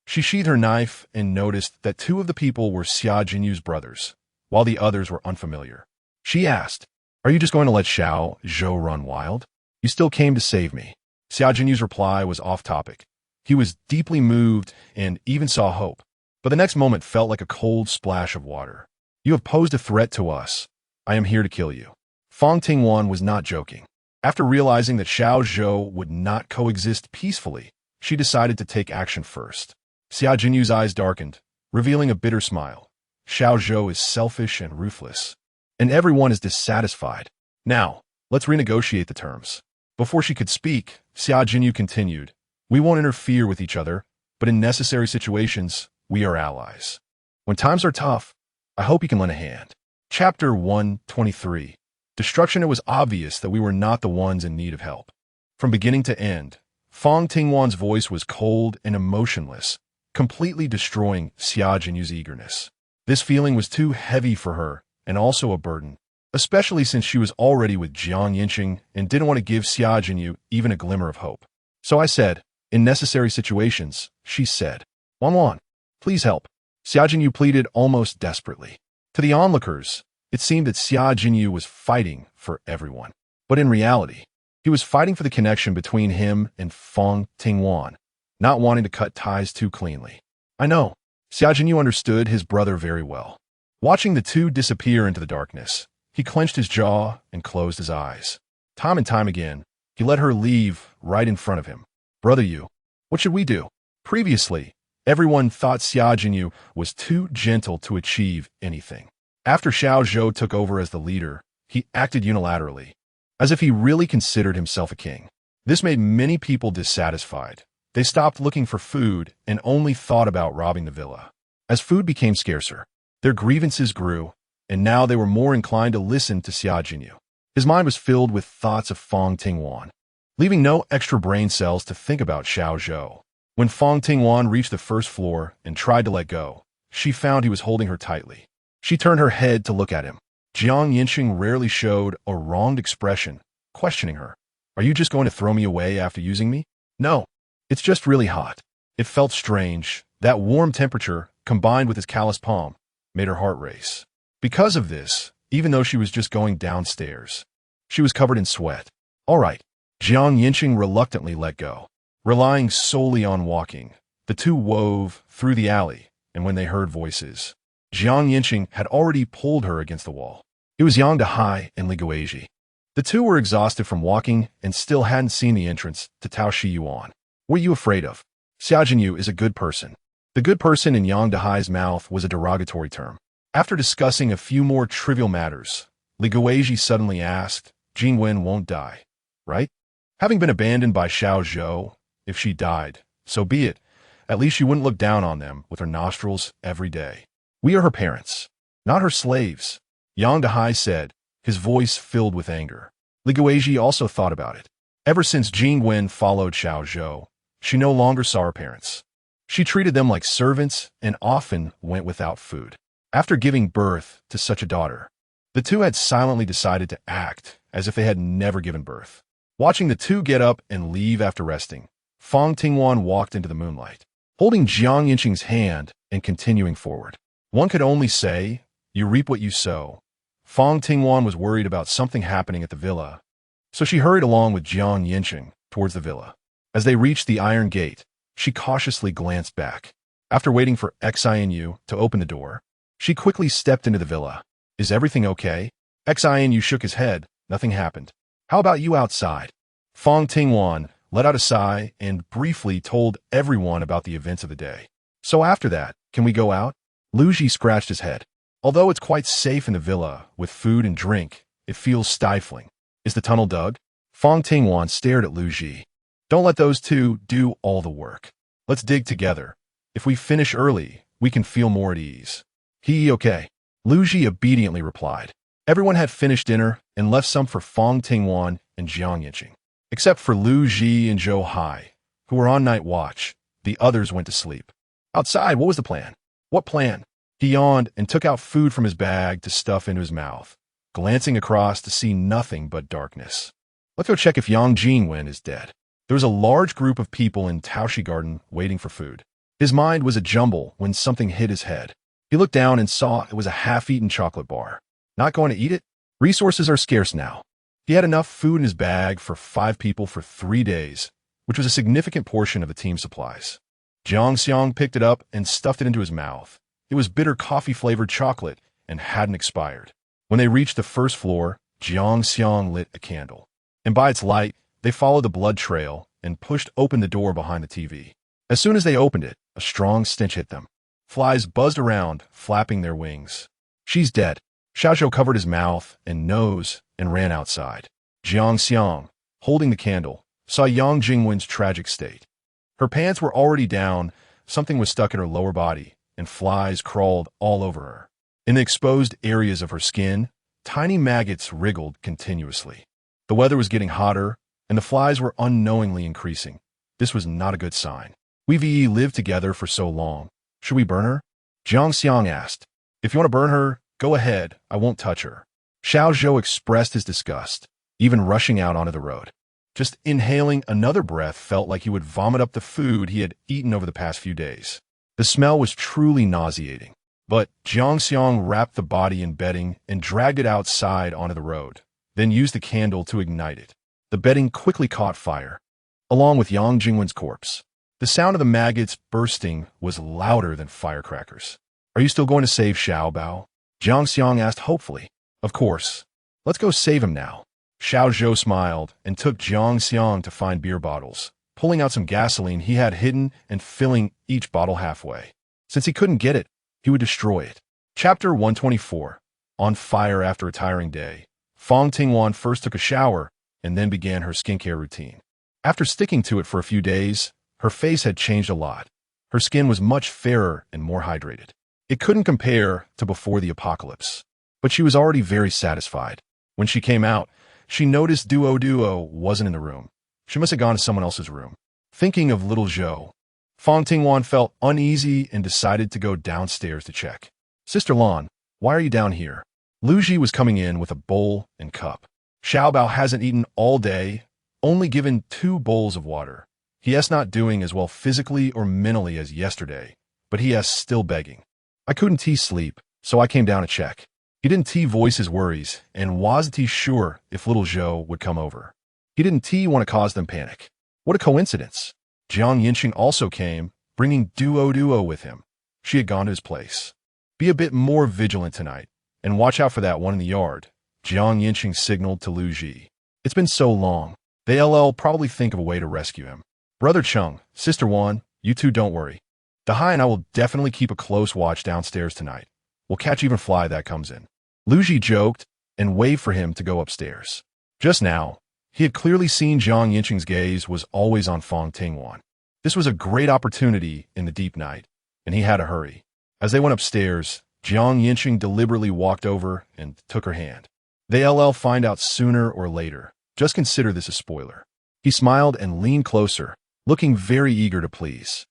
She sheathed her knife and noticed that 2 of the people were Xia Jinyu's brothers, while the others were unfamiliar. She asked, "Are you just going to let Xiao Zhou run wild? You still came to save me." Xia Jinyu's reply was off-topic. He was deeply moved and even saw hope, but the next moment felt like a cold splash of water. "You have posed a threat to us. I am here to kill you." Fang Tingwan was not joking. After realizing that Xiao Zhou would not coexist peacefully, she decided to take action first. Xia Jinyu's eyes darkened, revealing a bitter smile. Xiao Zhou is selfish and ruthless, and everyone is dissatisfied. Now, let's renegotiate the terms. Before she could speak, Xia Jinyu continued, "We won't interfere with each other, but in necessary situations, we are allies. When times are tough, I hope you can lend a hand." Chapter 123. Destruction. It was obvious that we were not the ones in need of help. From beginning to end, Fang Tingwan's voice was cold and emotionless, completely destroying Xia Jinyu's eagerness. This feeling was too heavy for her and also a burden, especially since she was already with Jiang Yancheng and didn't want to give Xia Jinyu even a glimmer of hope. So I said, "In necessary situations," she said. Wan, please help." Xia Jinyu pleaded almost desperately. To the onlookers, it seemed that Xia Jinyu was fighting for everyone. But in reality, he was fighting for the connection between him and Fang Tingwan, not wanting to cut ties too cleanly. I know. Xia Jinyu understood his brother very well. Watching the 2 disappear into the darkness, he clenched his jaw and closed his eyes. Time and time again, he let her leave right in front of him. "Brother Yu, what should we do?" Previously, everyone thought Xia Jinyu was too gentle to achieve anything. After Xiao Zhou took over as the leader, he acted unilaterally, as if he really considered himself a king. This made many people dissatisfied. They stopped looking for food and only thought about robbing the villa. As food became scarcer, their grievances grew, and now they were more inclined to listen to Xia Jinyu. His mind was filled with thoughts of Fang Tingwan, leaving no extra brain cells to think about Xiao Zhou. When Fang Tingwan reached the first floor and tried to let go, she found he was holding her tightly. She turned her head to look at him. Jiang Yancheng rarely showed a wronged expression, questioning her. "Are you just going to throw me away after using me?" "No, it's just really hot." It felt strange. That warm temperature, combined with his calloused palm, made her heart race. Because of this, even though she was just going downstairs, she was covered in sweat. "All right." Jiang Yancheng reluctantly let go. Relying solely on walking, the 2 wove through the alley, and when they heard voices, Jiang Yancheng had already pulled her against the wall. It was Yang Dahai and Li Guizhi. The 2 were exhausted from walking and still hadn't seen the entrance to Taoshi Yuan. "What are you afraid of? Xia Jinyu is a good person." The good person in Yang Dahai's mouth was a derogatory term. After discussing a few more trivial matters, Li Guizhi suddenly asked, "Jingwen won't die, right? Having been abandoned by Xiao Zhou, if she died, so be it. At least she wouldn't look down on them with her nostrils every day. We are her parents, not her slaves," Yang Dahai said, his voice filled with anger. Li Guizhi also thought about it. Ever since Jingwen followed Xiao Zhou, she no longer saw her parents. She treated them like servants and often went without food. After giving birth to such a daughter, the two had silently decided to act as if they had never given birth. Watching the two get up and leave after resting, Fang Tingwan walked into the moonlight, holding Jiang Yancheng's hand and continuing forward. One could only say, you reap what you sow. Fang Tingwan was worried about something happening at the villa, so she hurried along with Jiang Yancheng towards the villa. As they reached the iron gate, she cautiously glanced back. After waiting for Xinu to open the door, she quickly stepped into the villa. Is everything okay? Xinu shook his head. Nothing happened. How about you outside? Fang Tingwan let out a sigh and briefly told everyone about the events of the day. So after that, can we go out? Lu Ji scratched his head. Although it's quite safe in the villa, with food and drink, it feels stifling. Is the tunnel dug? Fang Tingwan stared at Lu Ji. Don't let those two do all the work. Let's dig together. If we finish early, we can feel more at ease. Okay. Lu Ji obediently replied. Everyone had finished dinner and left some for Fang Tingwan and Jiang Yancheng. Except for Lu Ji and Zhou Hai, who were on night watch, the others went to sleep. Outside, what was the plan? What plan? He yawned and took out food from his bag to stuff into his mouth, glancing across to see nothing but darkness. Let's go check if Yang Jingwen is dead. There was a large group of people in Taoshi Garden waiting for food. His mind was a jumble when something hit his head. He looked down and saw it was a half-eaten chocolate bar. Not going to eat it? Resources are scarce now. He had enough food in his bag for 5 people for 3 days, which was a significant portion of the team's supplies. Jiang Xiang picked it up and stuffed it into his mouth. It was bitter coffee-flavored chocolate and hadn't expired. When they reached the first floor, Jiang Xiang lit a candle. And by its light, they followed the blood trail and pushed open the door behind the TV. As soon as they opened it, a strong stench hit them. Flies buzzed around, flapping their wings. She's dead. Xiaozhou covered his mouth and nose and ran outside. Jiang Xiang, holding the candle, saw Yang Jingwen's tragic state. Her pants were already down, something was stuck in her lower body, and flies crawled all over her. In the exposed areas of her skin, tiny maggots wriggled continuously. The weather was getting hotter, and the flies were unknowingly increasing. This was not a good sign. We've lived together for so long. Should we burn her? Jiang Xiang asked. If you want to burn her, go ahead. I won't touch her. Xiaozhou expressed his disgust, even rushing out onto the road. Just inhaling another breath felt like he would vomit up the food he had eaten over the past few days. The smell was truly nauseating. But Jiang Xiang wrapped the body in bedding and dragged it outside onto the road, then used the candle to ignite it. The bedding quickly caught fire, along with Yang Jingwen's corpse. The sound of the maggots bursting was louder than firecrackers. Are you still going to save Xiao Bao? Jiang Xiang asked hopefully. Of course. Let's go save him now. Xiaozhou smiled and took Jiang Xiang to find beer bottles, pulling out some gasoline he had hidden and filling each bottle halfway. Since he couldn't get it, he would destroy it. Chapter 124. On fire after a tiring day. Fang Tingwan first took a shower and then began her skincare routine. After sticking to it for a few days, her face had changed a lot. Her skin was much fairer and more hydrated. It couldn't compare to before the apocalypse, but she was already very satisfied. When she came out, she noticed Duo wasn't in the room. She must have gone to someone else's room. Thinking of little Zhou, Fang Tingwan felt uneasy and decided to go downstairs to check. Sister Lan, why are you down here? Lu Ji was coming in with a bowl and cup. Xiao Bao hasn't eaten all day, only given 2 bowls of water. He is not doing as well physically or mentally as yesterday, but he is still begging. I couldn't sleep, so I came down to check. He didn't voice his worries, and wasn't sure if little Zhou would come over. He didn't want to cause them panic. What a coincidence. Jiang Yancheng also came, bringing Duo with him. She had gone to his place. Be a bit more vigilant tonight, and watch out for that one in the yard, Jiang Yancheng signaled to Lu Ji. It's been so long. They'll probably think of a way to rescue him. Brother Chung, Sister Wan, you two don't worry. Dahai and I will definitely keep a close watch downstairs tonight. We'll catch even fly that comes in. Lu Ji joked and waved for him to go upstairs. Just now, he had clearly seen Jiang Yancheng's gaze was always on Fang Tingwan. This was a great opportunity in the deep night, and he had to hurry. As they went upstairs, Jiang Yancheng deliberately walked over and took her hand. They'll find out sooner or later. Just consider this a spoiler. He smiled and leaned closer, looking very eager to please.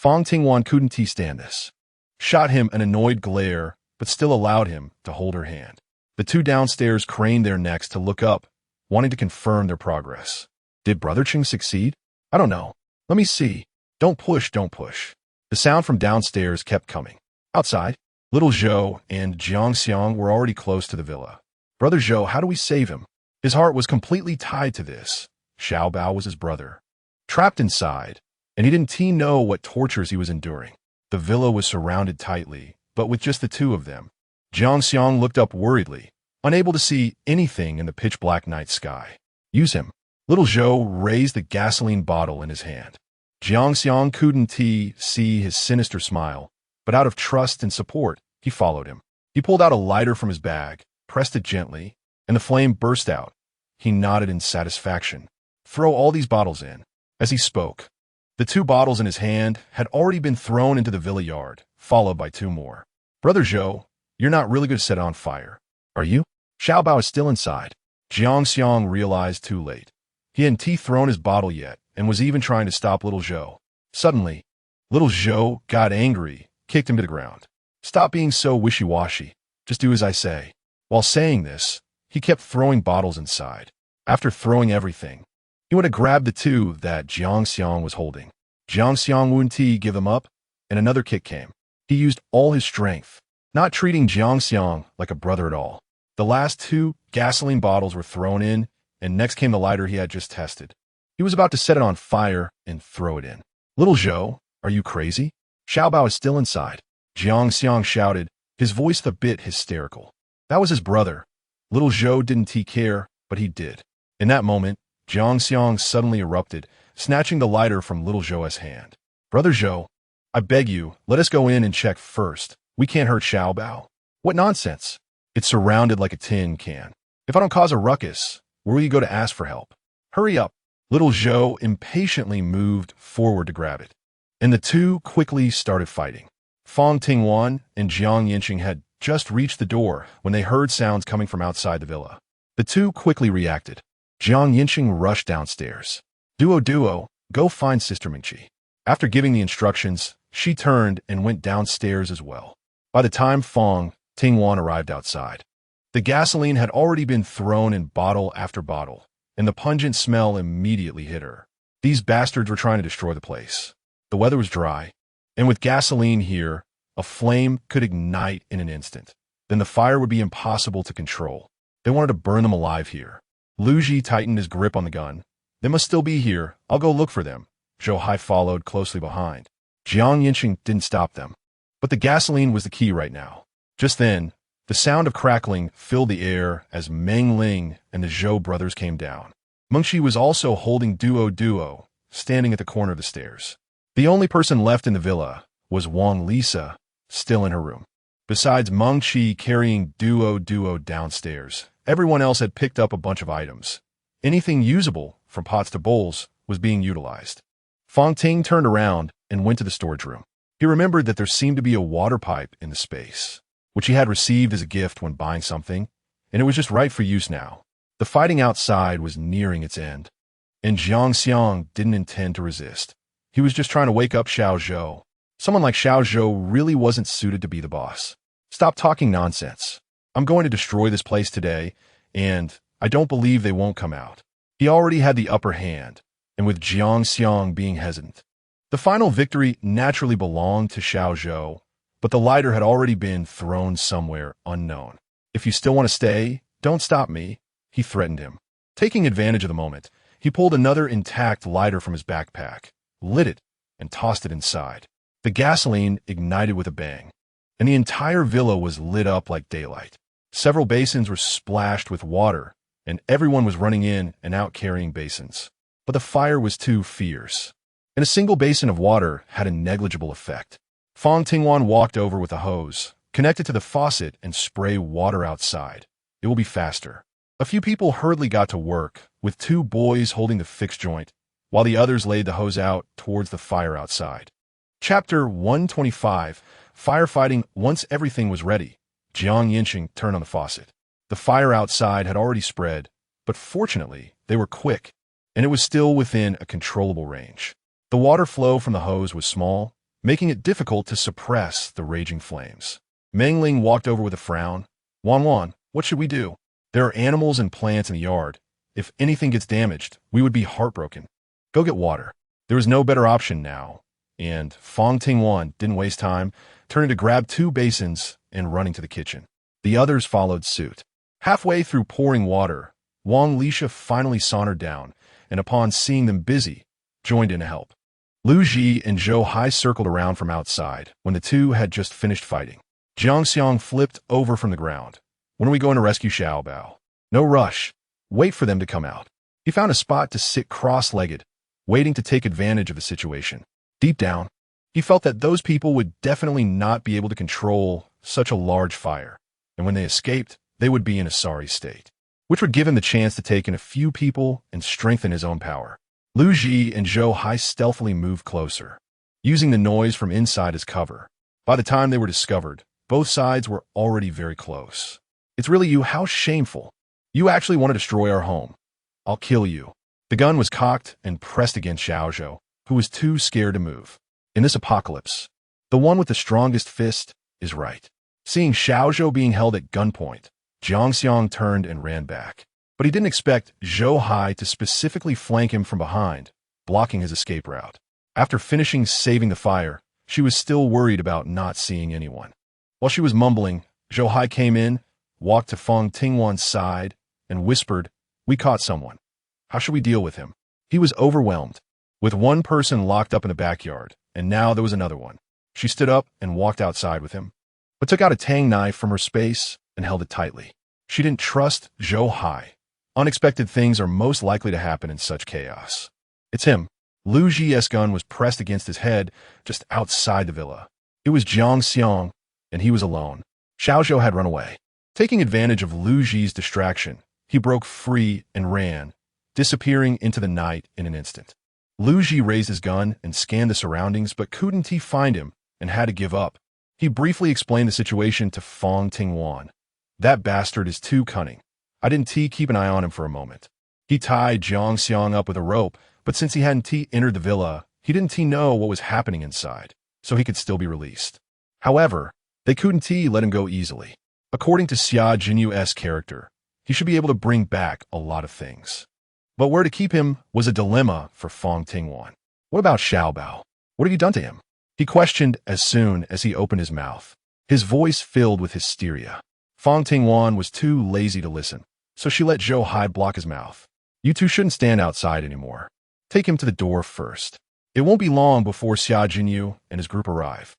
Fang Tingwan couldn't stand this. Shot him an annoyed glare, but still allowed him to hold her hand. The two downstairs craned their necks to look up, wanting to confirm their progress. Did Brother Ching succeed? I don't know. Let me see. Don't push, don't push. The sound from downstairs kept coming. Outside, little Zhou and Jiang were already close to the villa. Brother Zhou, how do we save him? His heart was completely tied to this. Xiao Bao was his brother. Trapped inside, and he didn't know what tortures he was enduring. The villa was surrounded tightly, but with just the two of them. Jiang looked up worriedly, unable to see anything in the pitch-black night sky. Use him. Little Zhou raised the gasoline bottle in his hand. Jiang couldn't see his sinister smile, but out of trust and support, he followed him. He pulled out a lighter from his bag, pressed it gently, and the flame burst out. He nodded in satisfaction. Throw all these bottles in. As he spoke, the two bottles in his hand had already been thrown into the villa yard, followed by two more. Brother Zhou, you're not really going to set it on fire, are you? Xiao Bao is still inside. Jiang realized too late. He hadn't thrown his bottle yet, and was even trying to stop little Zhou. Suddenly, little Zhou got angry, kicked him to the ground. Stop being so wishy-washy. Just do as I say. While saying this, he kept throwing bottles inside. After throwing everything, he went to grab the two that Jiang was holding. Jiang wouldn't give them up, and another kick came. He used all his strength, not treating Jiang like a brother at all. The last two gasoline bottles were thrown in, and next came the lighter he had just tested. He was about to set it on fire and throw it in. Little Zhou, are you crazy? Xiao Bao is still inside. Jiang shouted, his voice a bit hysterical. That was his brother. Little Zhou didn't care, but he did. In that moment, Jiang suddenly erupted, snatching the lighter from little Zhou's hand. Brother Zhou, I beg you, let us go in and check first. We can't hurt Xiao Bao. What nonsense. It's surrounded like a tin can. If I don't cause a ruckus, where will you go to ask for help? Hurry up. Little Zhou impatiently moved forward to grab it, and the two quickly started fighting. Fang Tingwan and Yancheng had just reached the door when they heard sounds coming from outside the villa. The two quickly reacted. Yancheng rushed downstairs. Duo, go find Sister Mingqi. After giving the instructions, she turned and went downstairs as well. By the time Fang Tingwan arrived outside, the gasoline had already been thrown in bottle after bottle, and the pungent smell immediately hit her. These bastards were trying to destroy the place. The weather was dry, and with gasoline here, a flame could ignite in an instant. Then the fire would be impossible to control. They wanted to burn them alive here. Lu Ji tightened his grip on the gun. They must still be here. I'll go look for them. Zhou Hai followed closely behind. Yancheng didn't stop them. But the gasoline was the key right now. Just then, the sound of crackling filled the air as Meng Ling and the Zhou brothers came down. Mengqi was also holding Duo, standing at the corner of the stairs. The only person left in the villa was Wang Lisa, still in her room. Besides Mengqi carrying Duo downstairs, everyone else had picked up a bunch of items. Anything usable, from pots to bowls, was being utilized. Fang Ting turned around and went to the storage room. He remembered that there seemed to be a water pipe in the space, which he had received as a gift when buying something, and it was just right for use now. The fighting outside was nearing its end, and Jiang didn't intend to resist. He was just trying to wake up Xiao Zhou. Someone like Xiao Zhou really wasn't suited to be the boss. Stop talking nonsense. I'm going to destroy this place today, and I don't believe they won't come out. He already had the upper hand, and with Jiang being hesitant, the final victory naturally belonged to Xiao Zhou, but the lighter had already been thrown somewhere unknown. If you still want to stay, don't stop me, he threatened him. Taking advantage of the moment, he pulled another intact lighter from his backpack, lit it, and tossed it inside. The gasoline ignited with a bang, and the entire villa was lit up like daylight. Several basins were splashed with water, and everyone was running in and out carrying basins. But the fire was too fierce, and a single basin of water had a negligible effect. Fang Tingwan walked over with a hose, connected to the faucet, and spray water outside. It will be faster. A few people hurriedly got to work, with two boys holding the fixed joint, while the others laid the hose out towards the fire outside. Chapter 125, Firefighting. Once everything was ready, Yancheng turned on the faucet. The fire outside had already spread, but fortunately, they were quick, and it was still within a controllable range. The water flow from the hose was small, making it difficult to suppress the raging flames. Mengling walked over with a frown. Wan, what should we do? There are animals and plants in the yard. If anything gets damaged, we would be heartbroken. Go get water. There was no better option now, and Fang Tingwan didn't waste time, turning to grab 2 basins and running to the kitchen. The others followed suit. Halfway through pouring water, Wang Lisha finally sauntered down, and upon seeing them busy, joined in to help. Lu Ji and Zhou Hai circled around from outside when the two had just finished fighting. Jiang Xiang flipped over from the ground. When are we going to rescue Xiao Bao? No rush. Wait for them to come out. He found a spot to sit cross-legged, waiting to take advantage of the situation. Deep down, he felt that those people would definitely not be able to control such a large fire, and when they escaped, they would be in a sorry state, which would give him the chance to take in a few people and strengthen his own power. Lu Ji and Zhou Hai stealthily moved closer, using the noise from inside as cover. By the time they were discovered, both sides were already very close. It's really you, how shameful. You actually want to destroy our home. I'll kill you. The gun was cocked and pressed against Xiao Zhou, who was too scared to move. In this apocalypse, the one with the strongest fist is right. Seeing Xiao Zhou being held at gunpoint, Jiang Xiang turned and ran back. But he didn't expect Zhou Hai to specifically flank him from behind, blocking his escape route. After finishing saving the fire, she was still worried about not seeing anyone. While she was mumbling, Zhou Hai came in, walked to Fang Tingwan's side, and whispered, "We caught someone. How should we deal with him?" He was overwhelmed. With one person locked up in the backyard, and now there was another one. She stood up and walked outside with him, but took out a Tang knife from her space and held it tightly. She didn't trust Zhou Hai. Unexpected things are most likely to happen in such chaos. It's him. Lu Ji's gun was pressed against his head just outside the villa. It was Jiang Xiang, and he was alone. Xiao Zhou had run away. Taking advantage of Lu Ji's distraction, he broke free and ran, disappearing into the night in an instant. Lu Ji raised his gun and scanned the surroundings, but couldn't he find him and had to give up. He briefly explained the situation to Fang Tingwan. That bastard is too cunning. I didn't keep an eye on him for a moment. He tied Jiang Xiang up with a rope, but since he hadn't entered the villa, he didn't know what was happening inside, so he could still be released. However, they couldn't let him go easily. According to Xia Jinyu's character, he should be able to bring back a lot of things. But where to keep him was a dilemma for Fang Tingwan. What about Xiao Bao? What have you done to him? He questioned as soon as he opened his mouth, his voice filled with hysteria. Fang Tingwan was too lazy to listen, so she let Zhou Hai block his mouth. You two shouldn't stand outside anymore. Take him to the door first. It won't be long before Xia Jinyu and his group arrive.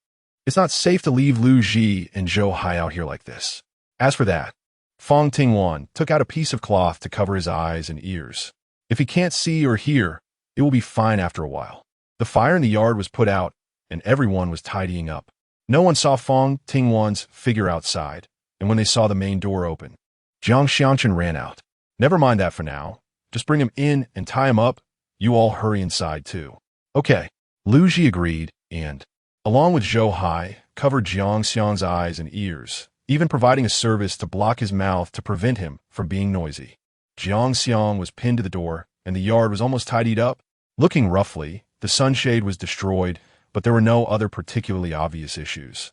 It's not safe to leave Lu Ji and Zhou Hai out here like this. As for that, Fang Tingwan took out a piece of cloth to cover his eyes and ears. If he can't see or hear, it will be fine after a while. The fire in the yard was put out, and everyone was tidying up. No one saw Fang Tingwan's figure outside, and when they saw the main door open, Jiang Xiangchen ran out. Never mind that for now. Just bring him in and tie him up. You all hurry inside too. Okay. Lu Ji agreed and, along with Zhou Hai, covered Jiang Xiang's eyes and ears, even providing a service to block his mouth to prevent him from being noisy. Jiang Xiang was pinned to the door, and the yard was almost tidied up. Looking roughly, the sunshade was destroyed, but there were no other particularly obvious issues.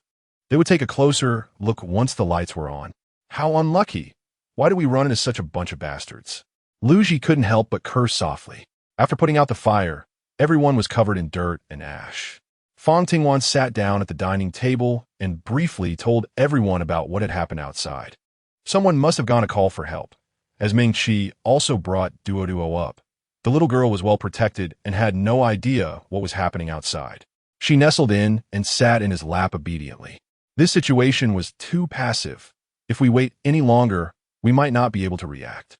They would take a closer look once the lights were on. How unlucky! Why did we run into such a bunch of bastards? Lu Ji couldn't help but curse softly. After putting out the fire, everyone was covered in dirt and ash. Fang Tingwan sat down at the dining table and briefly told everyone about what had happened outside. Someone must have gone to call for help, as Ming Qi also brought Duo up. The little girl was well protected and had no idea what was happening outside. She nestled in and sat in his lap obediently. This situation was too passive. If we wait any longer, we might not be able to react.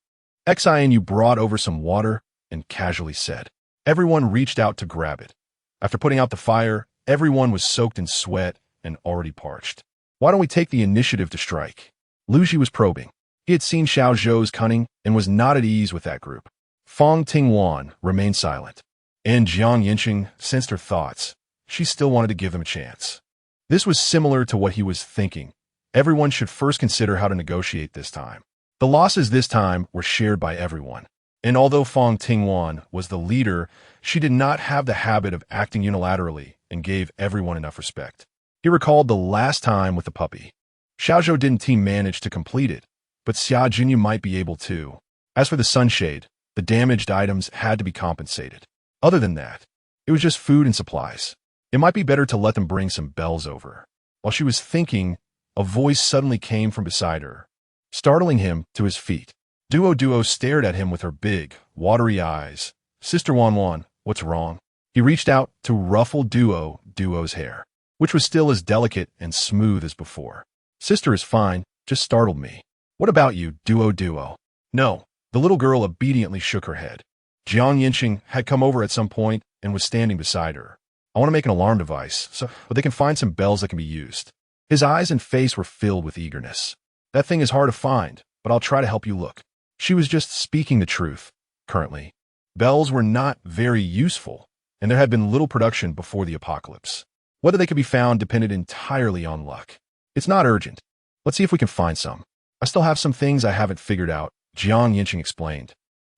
Xianu brought over some water and casually said. Everyone reached out to grab it. After putting out the fire, everyone was soaked in sweat and already parched. Why don't we take the initiative to strike? Lu Ji was probing. He had seen Xiao Zhou's cunning and was not at ease with that group. Fang Tingwan remained silent, and Jiang Yancheng sensed her thoughts. She still wanted to give him a chance. This was similar to what he was thinking. Everyone should first consider how to negotiate this time. The losses this time were shared by everyone. And although Fang Tingwan was the leader, she did not have the habit of acting unilaterally and gave everyone enough respect. He recalled the last time with the puppy. Xiaozhou didn't manage to complete it, but Xia Jinyu might be able to. As for the sunshade, the damaged items had to be compensated. Other than that, it was just food and supplies. It might be better to let them bring some bells over. While she was thinking, a voice suddenly came from beside her, startling him to his feet. Duo stared at him with her big, watery eyes. Sister Wanwan, what's wrong? He reached out to ruffle Duo's hair, which was still as delicate and smooth as before. Sister is fine, just startled me. What about you, Duo? No. The little girl obediently shook her head. Yancheng had come over at some point and was standing beside her. I want to make an alarm device, so they can find some bells that can be used. His eyes and face were filled with eagerness. That thing is hard to find, but I'll try to help you look. She was just speaking the truth. Currently, bells were not very useful, and there had been little production before the apocalypse. Whether they could be found depended entirely on luck. It's not urgent. Let's see if we can find some. I still have some things I haven't figured out, Yancheng explained.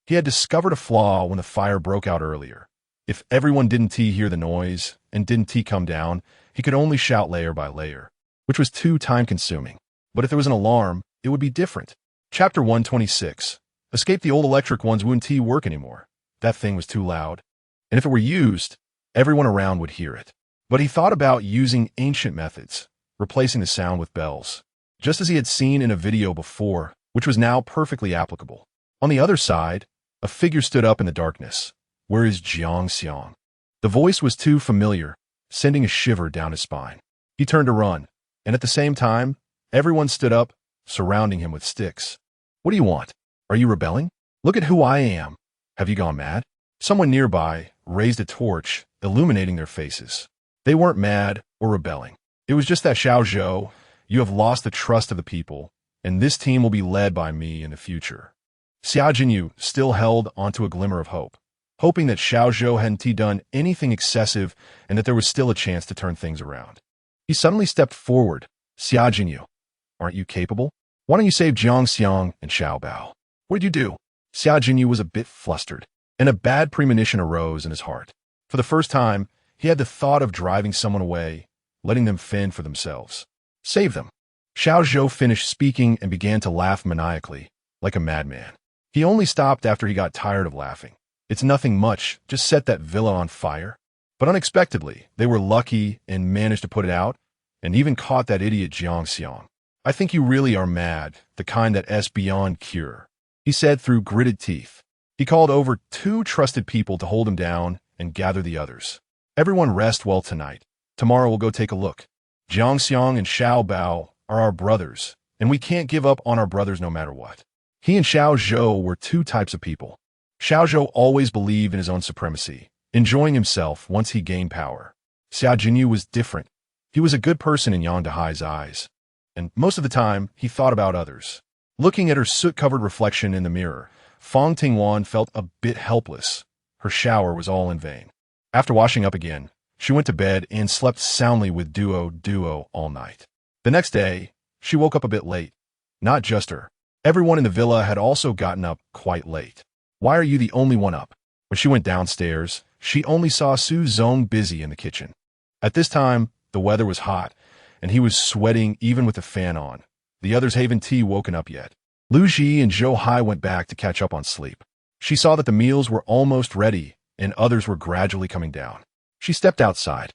He had discovered a flaw when the fire broke out earlier. If everyone didn't hear the noise and didn't come down, he could only shout layer by layer, which was too time-consuming. But if there was an alarm, it would be different. Chapter 126. Escape the old electric ones wouldn't work anymore. That thing was too loud. And if it were used, everyone around would hear it. But he thought about using ancient methods, replacing the sound with bells, just as he had seen in a video before, which was now perfectly applicable. On the other side, a figure stood up in the darkness. Where is Jiang? The voice was too familiar, sending a shiver down his spine. He turned to run, and at the same time, everyone stood up, surrounding him with sticks. What do you want? Are you rebelling? Look at who I am. Have you gone mad? Someone nearby raised a torch, illuminating their faces. They weren't mad or rebelling. It was just that Xiaozhou, you have lost the trust of the people, and this team will be led by me in the future. Xia Jinyu still held onto a glimmer of hope, hoping that Xiaozhou hadn't done anything excessive and that there was still a chance to turn things around. He suddenly stepped forward. Xia Jinyu, aren't you capable? Why don't you save Jiangxiang and Xiaobao? What did you do? Xia Jinyu was a bit flustered, and a bad premonition arose in his heart. For the first time, he had the thought of driving someone away, letting them fend for themselves. Save them. Xiaozhou finished speaking and began to laugh maniacally, like a madman. He only stopped after he got tired of laughing. It's nothing much, just set that villa on fire. But unexpectedly, they were lucky and managed to put it out, and even caught that idiot Jiangxiang. I think you really are mad, the kind that's beyond cure, he said through gritted teeth. He called over 2 trusted people to hold him down and gather the others. Everyone rest well tonight. Tomorrow we'll go take a look. Jiangxiang and Xiaobao are our brothers, and we can't give up on our brothers no matter what. He and Xiaozhou were 2 types of people. Xiaozhou always believed in his own supremacy, enjoying himself once he gained power. Xia Jinyu was different. He was a good person in Yang Dehai's eyes, and most of the time, he thought about others. Looking at her soot-covered reflection in the mirror, Fang Tingwan felt a bit helpless. Her shower was all in vain. After washing up again, she went to bed and slept soundly with Duo all night. The next day, she woke up a bit late. Not just her. Everyone in the villa had also gotten up quite late. Why are you the only one up? When she went downstairs, she only saw Su Zong busy in the kitchen. At this time, the weather was hot, and he was sweating even with the fan on. The others haven't woken up yet. Lu Ji and Zhou Hai went back to catch up on sleep. She saw that the meals were almost ready, and others were gradually coming down. She stepped outside.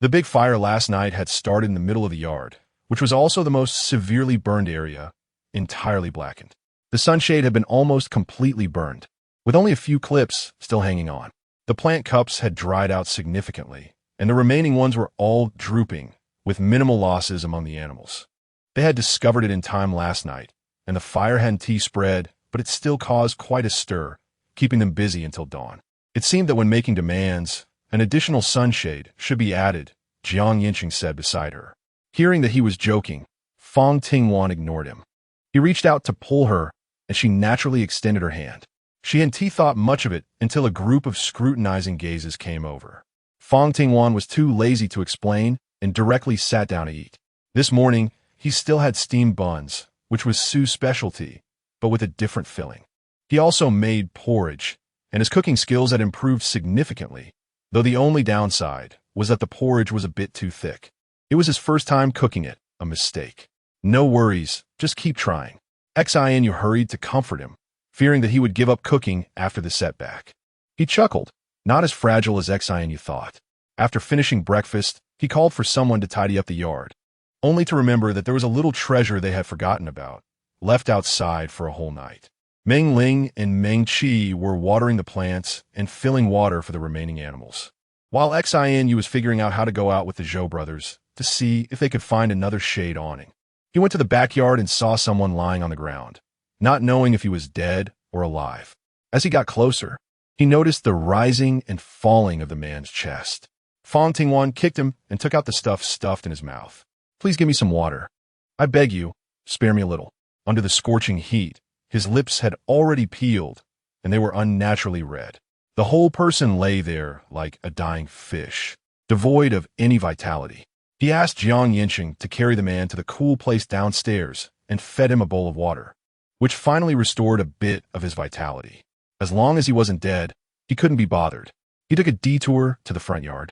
The big fire last night had started in the middle of the yard, which was also the most severely burned area, entirely blackened. The sunshade had been almost completely burned, with only a few clips still hanging on. The plant cups had dried out significantly, and the remaining ones were all drooping, with minimal losses among the animals. They had discovered it in time last night, and the fire hadn't spread, but it still caused quite a stir, keeping them busy until dawn. It seemed that when making demands, an additional sunshade should be added, Yancheng said beside her. Hearing that he was joking, Fang Tingwan ignored him. He reached out to pull her, and she naturally extended her hand. She hadn't thought much of it until a group of scrutinizing gazes came over. Fang Tingwan was too lazy to explain and directly sat down to eat. This morning, he still had steamed buns, which was Su's specialty, but with a different filling. He also made porridge, and his cooking skills had improved significantly, though the only downside was that the porridge was a bit too thick. It was his first time cooking it, a mistake. No worries, just keep trying. Xin hurried to comfort him, fearing that he would give up cooking after the setback. He chuckled, not as fragile as Xin thought. After finishing breakfast, he called for someone to tidy up the yard, only to remember that there was a little treasure they had forgotten about, left outside for a whole night. Meng Ling and Meng Qi were watering the plants and filling water for the remaining animals, while Xin was figuring out how to go out with the Zhou brothers to see if they could find another shade awning. He went to the backyard and saw someone lying on the ground, not knowing if he was dead or alive. As he got closer, he noticed the rising and falling of the man's chest. Fang Tingwan kicked him and took out the stuff stuffed in his mouth. Please give me some water. I beg you, spare me a little. Under the scorching heat, his lips had already peeled, and they were unnaturally red. The whole person lay there like a dying fish, devoid of any vitality. He asked Yancheng to carry the man to the cool place downstairs and fed him a bowl of water, which finally restored a bit of his vitality. As long as he wasn't dead, he couldn't be bothered. He took a detour to the front yard,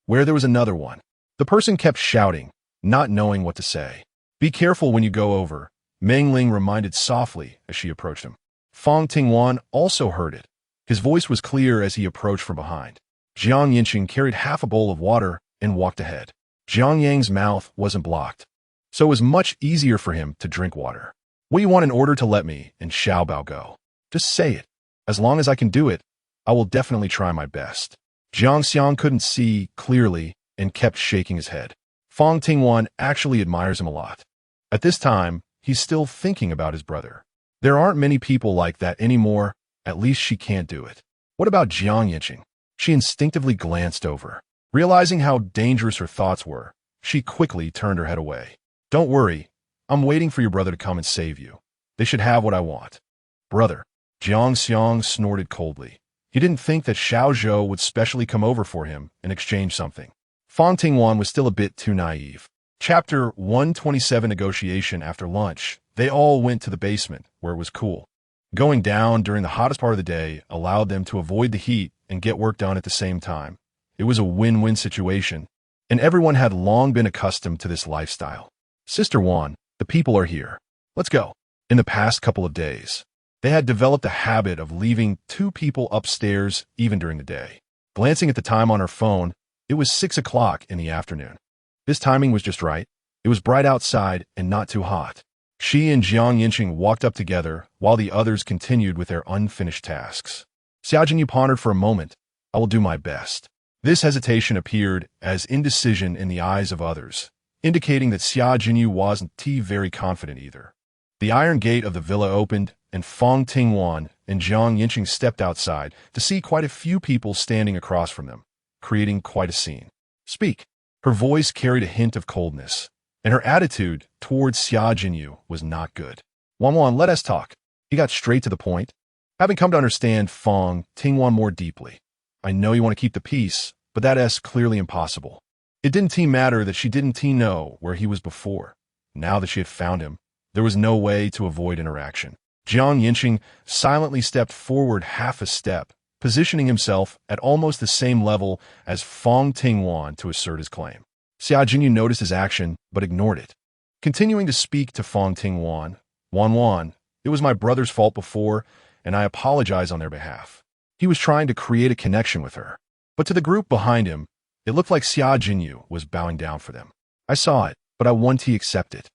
where there was another one. The person kept shouting, not knowing what to say. Be careful when you go over, Meng Ling reminded softly as she approached him. Fang Tingwan also heard it. His voice was clear as he approached from behind. Yancheng carried half a bowl of water and walked ahead. Yang's mouth wasn't blocked, so it was much easier for him to drink water. What do you want in order to let me and Xiaobao go? Just say it. As long as I can do it, I will definitely try my best. Xiang couldn't see clearly and kept shaking his head. Fang Tingwan actually admires him a lot. At this time, he's still thinking about his brother. There aren't many people like that anymore, at least she can't do it. What about Yancheng? She instinctively glanced over. Realizing how dangerous her thoughts were, she quickly turned her head away. Don't worry, I'm waiting for your brother to come and save you. They should have what I want. Brother. Xiang snorted coldly. He didn't think that Xiao Zhou would specially come over for him and exchange something. Fang Tingwan was still a bit too naive. Chapter 127 Negotiation. After lunch, they all went to the basement, where it was cool. Going down during the hottest part of the day allowed them to avoid the heat and get work done at the same time. It was a win-win situation, and everyone had long been accustomed to this lifestyle. Sister Wan, the people are here. Let's go. In the past couple of days, they had developed a habit of leaving 2 people upstairs even during the day. Glancing at the time on her phone, it was 6 o'clock in the afternoon. This timing was just right. It was bright outside and not too hot. She and Yancheng walked up together while the others continued with their unfinished tasks. Xiaojinyu pondered for a moment. I will do my best. This hesitation appeared as indecision in the eyes of others, indicating that Xiaojinyu wasn't very confident either. The iron gate of the villa opened, and Fang Tingwan and Yancheng stepped outside to see quite a few people standing across from them, creating quite a scene. Speak. Her voice carried a hint of coldness, and her attitude towards Xiaojinyu was not good. Wan, let us talk. He got straight to the point. Having come to understand Fang Tingwan more deeply, I know you want to keep the peace, but that is clearly impossible. It didn't matter that she didn't know where he was before. Now that she had found him, there was no way to avoid interaction. Yancheng silently stepped forward half a step, positioning himself at almost the same level as Fang Tingwan to assert his claim. Xiaojinyu noticed his action, but ignored it. Continuing to speak to Fang Tingwan, Wan, it was my brother's fault before, and I apologize on their behalf. He was trying to create a connection with her. But to the group behind him, it looked like Xiaojinyu was bowing down for them. I saw it, but I want to accept it.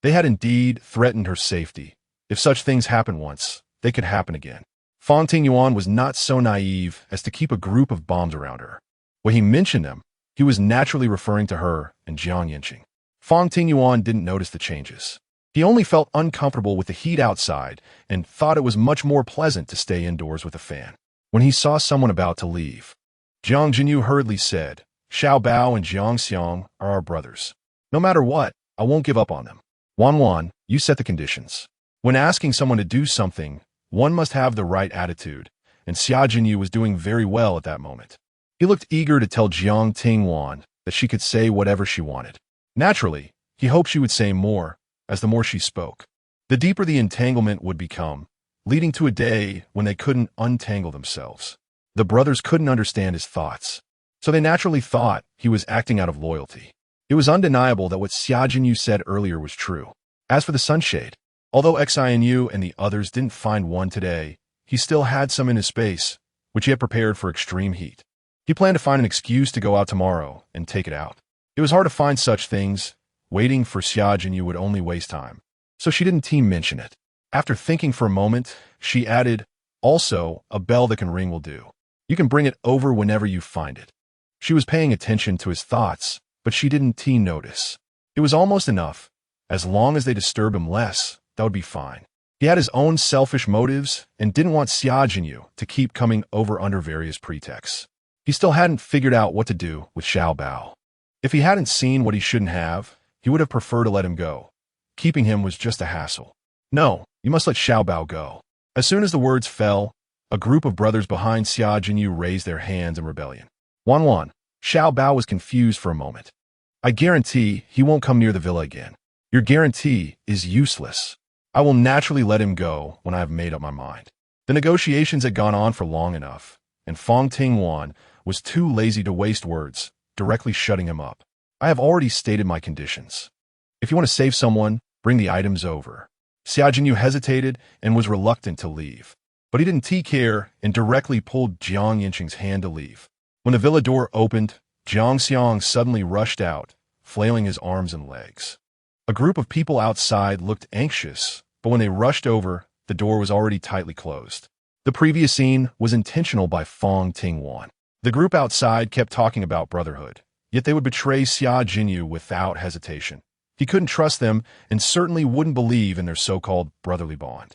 They had indeed threatened her safety. If such things happen once, they could happen again. Fang Tingwan was not so naive as to keep a group of bombs around her. When he mentioned them, he was naturally referring to her and Yancheng. Fang Tingwan didn't notice the changes. He only felt uncomfortable with the heat outside and thought it was much more pleasant to stay indoors with a fan. When he saw someone about to leave, Jinyu hurriedly said, Xiaobao and Xiang are our brothers. No matter what, I won't give up on them. Wan, you set the conditions. When asking someone to do something, one must have the right attitude, and Xiaojinyu was doing very well at that moment. He looked eager to tell Fang Tingwan that she could say whatever she wanted. Naturally, he hoped she would say more, as the more she spoke, the deeper the entanglement would become, leading to a day when they couldn't untangle themselves. The brothers couldn't understand his thoughts. so they naturally thought he was acting out of loyalty. It was undeniable that what Xia Jinyu said earlier was true. As for the sunshade, although Xinu and the others didn't find one today, he still had some in his space, which he had prepared for extreme heat. He planned to find an excuse to go out tomorrow and take it out. It was hard to find such things. Waiting for Xia Jinyu would only waste time, so she didn't mention it. After thinking for a moment, she added, "Also, a bell that can ring will do. You can bring it over whenever you find it." She was paying attention to his thoughts, but she didn't notice. It was almost enough. As long as they disturb him less, that would be fine. He had his own selfish motives and didn't want Xia Jinyu to keep coming over under various pretexts. He still hadn't figured out what to do with Xiao Bao. If he hadn't seen what he shouldn't have, he would have preferred to let him go. Keeping him was just a hassle. "No, you must let Xiao Bao go." As soon as the words fell, a group of brothers behind Xia Jinyu raised their hands in rebellion. Wan. Xiao Bao was confused for a moment. "I guarantee he won't come near the villa again. Your guarantee is useless. I will naturally let him go when I have made up my mind." The negotiations had gone on for long enough, and Fang Tingwan was too lazy to waste words, directly shutting him up. "I have already stated my conditions. If you want to save someone, bring the items over." Xia Jinyu hesitated and was reluctant to leave, but he didn't care and directly pulled Jiang Yancheng's hand to leave. When the villa door opened, Jiang Xiang suddenly rushed out, flailing his arms and legs. A group of people outside looked anxious, but when they rushed over, the door was already tightly closed. The previous scene was intentional by Fang Tingwan. The group outside kept talking about brotherhood, yet they would betray Xia Jinyu without hesitation. He couldn't trust them and certainly wouldn't believe in their so-called brotherly bond.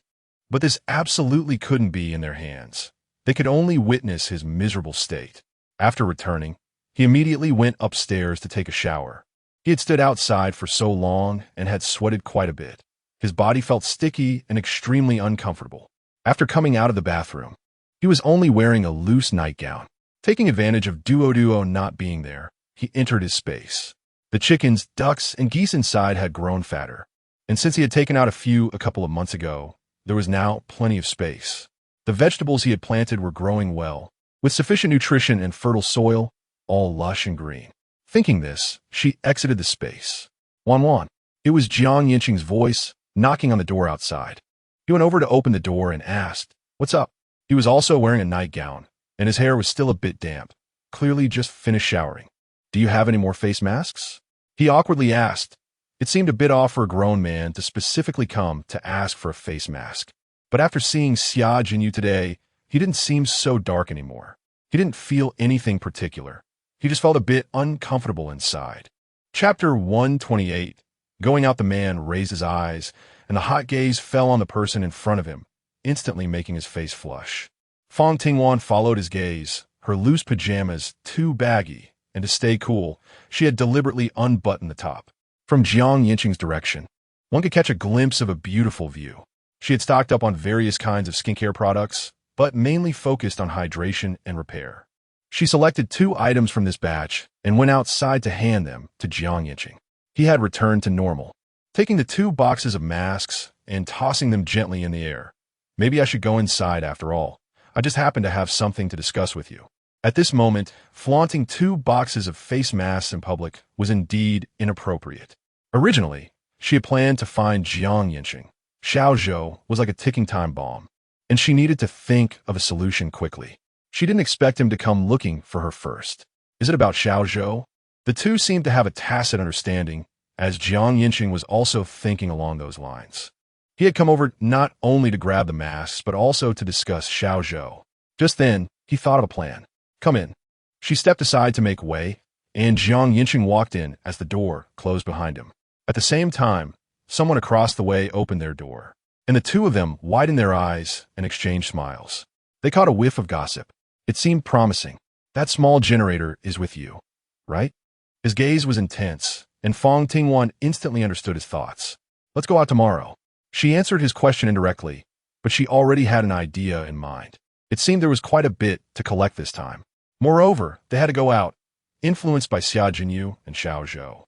But this absolutely couldn't be in their hands. They could only witness his miserable state. After returning, he immediately went upstairs to take a shower. He had stood outside for so long and had sweated quite a bit. His body felt sticky and extremely uncomfortable. After coming out of the bathroom, he was only wearing a loose nightgown. Taking advantage of Duo not being there, he entered his space. The chickens, ducks, and geese inside had grown fatter, and since he had taken out a couple of months ago, there was now plenty of space. The vegetables he had planted were growing well, with sufficient nutrition and fertile soil, all lush and green. Thinking this, she exited the space. Wan. It was Jiang Yancheng's voice, knocking on the door outside. He went over to open the door and asked, "What's up?" He was also wearing a nightgown, and his hair was still a bit damp, clearly just finished showering. "Do you have any more face masks?" He awkwardly asked. It seemed a bit off for a grown man to specifically come to ask for a face mask. But after seeing Xia Jinyu today, he didn't seem so dark anymore. He didn't feel anything particular. He just felt a bit uncomfortable inside. Chapter 128. Going out, the man raised his eyes, and the hot gaze fell on the person in front of him, instantly making his face flush. Fang Tingwan followed his gaze, her loose pajamas too baggy, and to stay cool, she had deliberately unbuttoned the top. From Jiang Yancheng's direction, one could catch a glimpse of a beautiful view. She had stocked up on various kinds of skincare products, but mainly focused on hydration and repair. She selected 2 items from this batch and went outside to hand them to Jiang Yancheng. He had returned to normal, taking the 2 boxes of masks and tossing them gently in the air. "Maybe I should go inside after all. I just happen to have something to discuss with you." At this moment, flaunting 2 boxes of face masks in public was indeed inappropriate. Originally, she had planned to find Jiang Yancheng. Xiao Zhou was like a ticking time bomb, and she needed to think of a solution quickly. She didn't expect him to come looking for her first. Is it about Xiao Zhou? The two seemed to have a tacit understanding, as Jiang Yancheng was also thinking along those lines. He had come over not only to grab the masks, but also to discuss Xiao Zhou. Just then, he thought of a plan. "Come in." She stepped aside to make way, and Jiang Yancheng walked in as the door closed behind him. At the same time, someone across the way opened their door, and the 2 of them widened their eyes and exchanged smiles. They caught a whiff of gossip. It seemed promising. "That small generator is with you, right?" His gaze was intense, and Fang Tingwan instantly understood his thoughts. "Let's go out tomorrow." She answered his question indirectly, but she already had an idea in mind. It seemed there was quite a bit to collect this time. Moreover, they had to go out, influenced by Xia Jinyu and Xiao Zhou.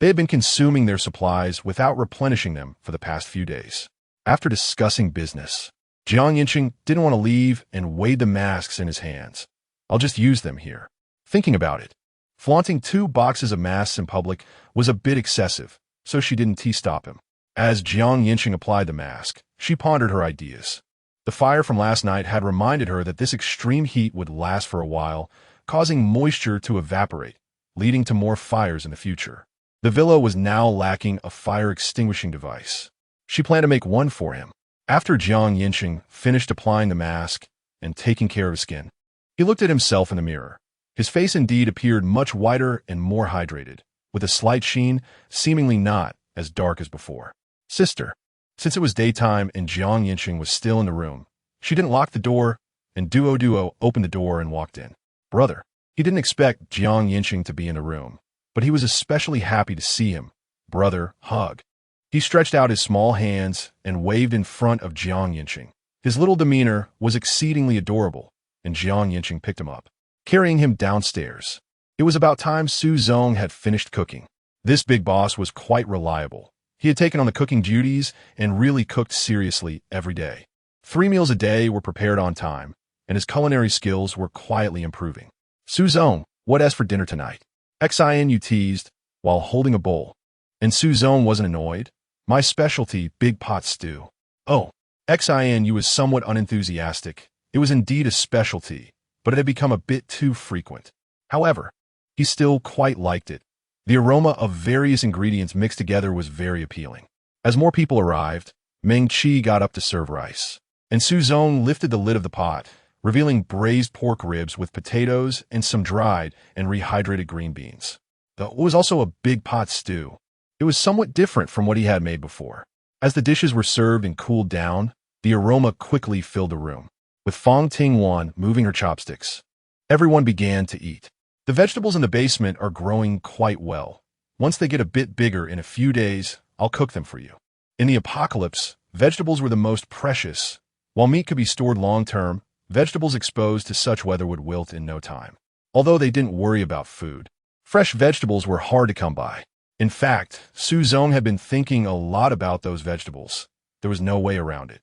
They had been consuming their supplies without replenishing them for the past few days. After discussing business, Jiang Yancheng didn't want to leave and weighed the masks in his hands. "I'll just use them here. Thinking about it, flaunting 2 boxes of masks in public was a bit excessive, so she didn't stop him. As Yancheng applied the mask, she pondered her ideas. The fire from last night had reminded her that this extreme heat would last for a while, causing moisture to evaporate, leading to more fires in the future. The villa was now lacking a fire-extinguishing device. She planned to make one for him. After Yancheng finished applying the mask and taking care of his skin, he looked at himself in the mirror. His face indeed appeared much whiter and more hydrated, with a slight sheen, seemingly not as dark as before. Sister. Since it was daytime and Yancheng was still in the room, she didn't lock the door, and Duo opened the door and walked in. Brother. He didn't expect Yancheng to be in the room, but he was especially happy to see him. Brother, hug. He stretched out his small hands and waved in front of Yancheng. His little demeanor was exceedingly adorable, and Yancheng picked him up, carrying him downstairs. It was about time Suzong had finished cooking. This big boss was quite reliable. He had taken on the cooking duties and really cooked seriously every day. 3 meals a day were prepared on time, and his culinary skills were quietly improving. Suzong, what as for dinner tonight? Xin teased, while holding a bowl. And Suzong wasn't annoyed. My specialty, big pot stew. Oh, Xin was somewhat unenthusiastic. It was indeed a specialty, but it had become a bit too frequent. However, he still quite liked it. The aroma of various ingredients mixed together was very appealing. As more people arrived, Meng Qi got up to serve rice, and Suzong lifted the lid of the pot, revealing braised pork ribs with potatoes and some dried and rehydrated green beans. It was also a big pot stew. It was somewhat different from what he had made before. As the dishes were served and cooled down, the aroma quickly filled the room. With Fang Tingwan moving her chopsticks, everyone began to eat. The vegetables in the basement are growing quite well. Once they get a bit bigger in a few days, I'll cook them for you. In the apocalypse, vegetables were the most precious. While meat could be stored long-term, vegetables exposed to such weather would wilt in no time. Although they didn't worry about food, fresh vegetables were hard to come by. In fact, Suzong had been thinking a lot about those vegetables. There was no way around it.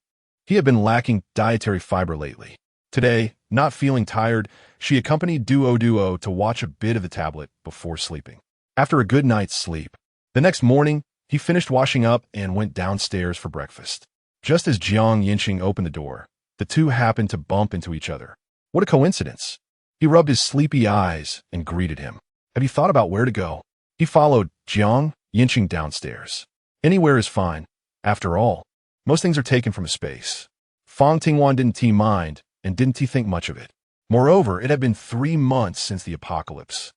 He had been lacking dietary fiber lately. Today, not feeling tired, she accompanied Duo to watch a bit of the tablet before sleeping. After a good night's sleep, the next morning, he finished washing up and went downstairs for breakfast. Just as Yancheng opened the door, the two happened to bump into each other. What a coincidence. He rubbed his sleepy eyes and greeted him. Have you thought about where to go? He followed Yancheng downstairs. Anywhere is fine. After all, most things are taken from a space. Fang Tingwan didn't mind and didn't think much of it. Moreover, it had been 3 months since the apocalypse,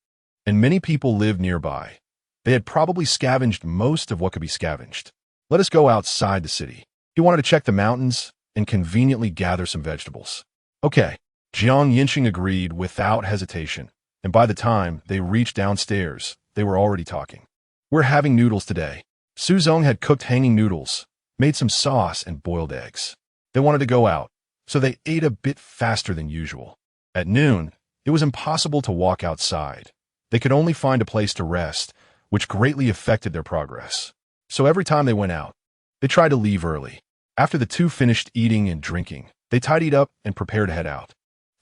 and many people lived nearby. They had probably scavenged most of what could be scavenged. Let us go outside the city. He wanted to check the mountains and conveniently gather some vegetables. Okay, Yancheng agreed without hesitation, and by the time they reached downstairs, they were already talking. We're having noodles today. Suzong had cooked hanging noodles, made some sauce, and boiled eggs. They wanted to go out, so they ate a bit faster than usual. At noon, it was impossible to walk outside. They could only find a place to rest, which greatly affected their progress. So every time they went out, they tried to leave early. After the two finished eating and drinking, they tidied up and prepared to head out.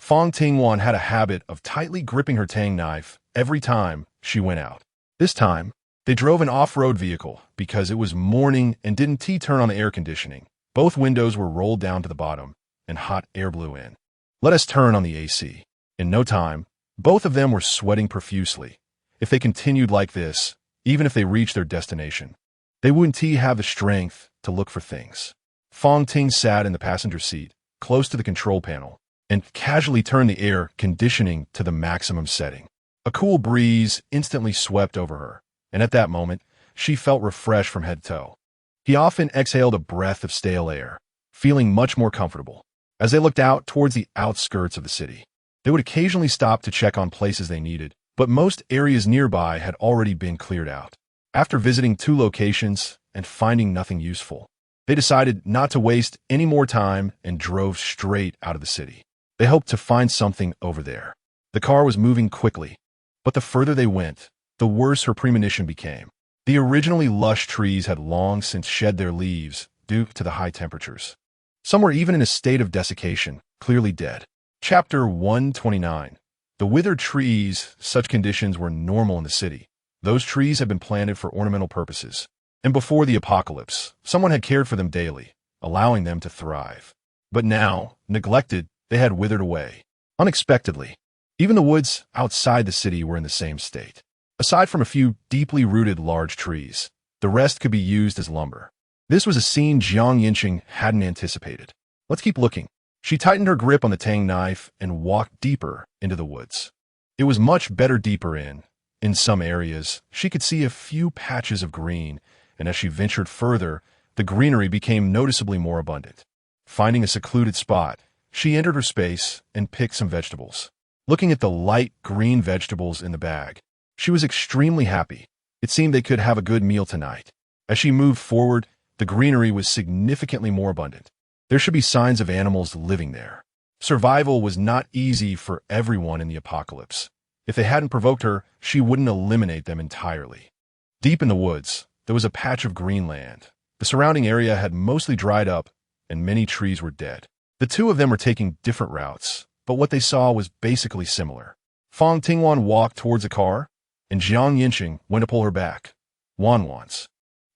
Fang Tingwan had a habit of tightly gripping her Tang knife every time she went out. This time, they drove an off-road vehicle because it was morning and didn't turn on the air conditioning. Both windows were rolled down to the bottom, and hot air blew in. Let us turn on the AC. In no time, both of them were sweating profusely. If they continued like this, even if they reached their destination, they wouldn't have the strength to look for things. Fang Ting sat in the passenger seat, close to the control panel, and casually turned the air conditioning to the maximum setting. A cool breeze instantly swept over her, and at that moment, she felt refreshed from head to toe. He often exhaled a breath of stale air, feeling much more comfortable. As they looked out towards the outskirts of the city, they would occasionally stop to check on places they needed, but most areas nearby had already been cleared out. After visiting 2 locations and finding nothing useful, they decided not to waste any more time and drove straight out of the city. They hoped to find something over there. The car was moving quickly, but the further they went, the worse her premonition became. The originally lush trees had long since shed their leaves due to the high temperatures. Some were even in a state of desiccation, clearly dead. Chapter 129. The withered trees, such conditions were normal in the city. Those trees had been planted for ornamental purposes. And before the apocalypse, someone had cared for them daily, allowing them to thrive. But now, neglected, they had withered away. Unexpectedly. Even the woods outside the city were in the same state. Aside from a few deeply rooted large trees, the rest could be used as lumber. This was a scene Yancheng hadn't anticipated. Let's keep looking. She tightened her grip on the Tang knife and walked deeper into the woods. It was much better deeper in. In some areas, she could see a few patches of green, and as she ventured further, the greenery became noticeably more abundant. Finding a secluded spot, she entered her space and picked some vegetables. Looking at the light green vegetables in the bag, she was extremely happy. It seemed they could have a good meal tonight. As she moved forward, the greenery was significantly more abundant. There should be signs of animals living there. Survival was not easy for everyone in the apocalypse. If they hadn't provoked her, she wouldn't eliminate them entirely. Deep in the woods, there was a patch of green land. The surrounding area had mostly dried up, and many trees were dead. The two of them were taking different routes, but what they saw was basically similar. Fang Tingwan walked towards a car, and Yancheng went to pull her back. Wan's.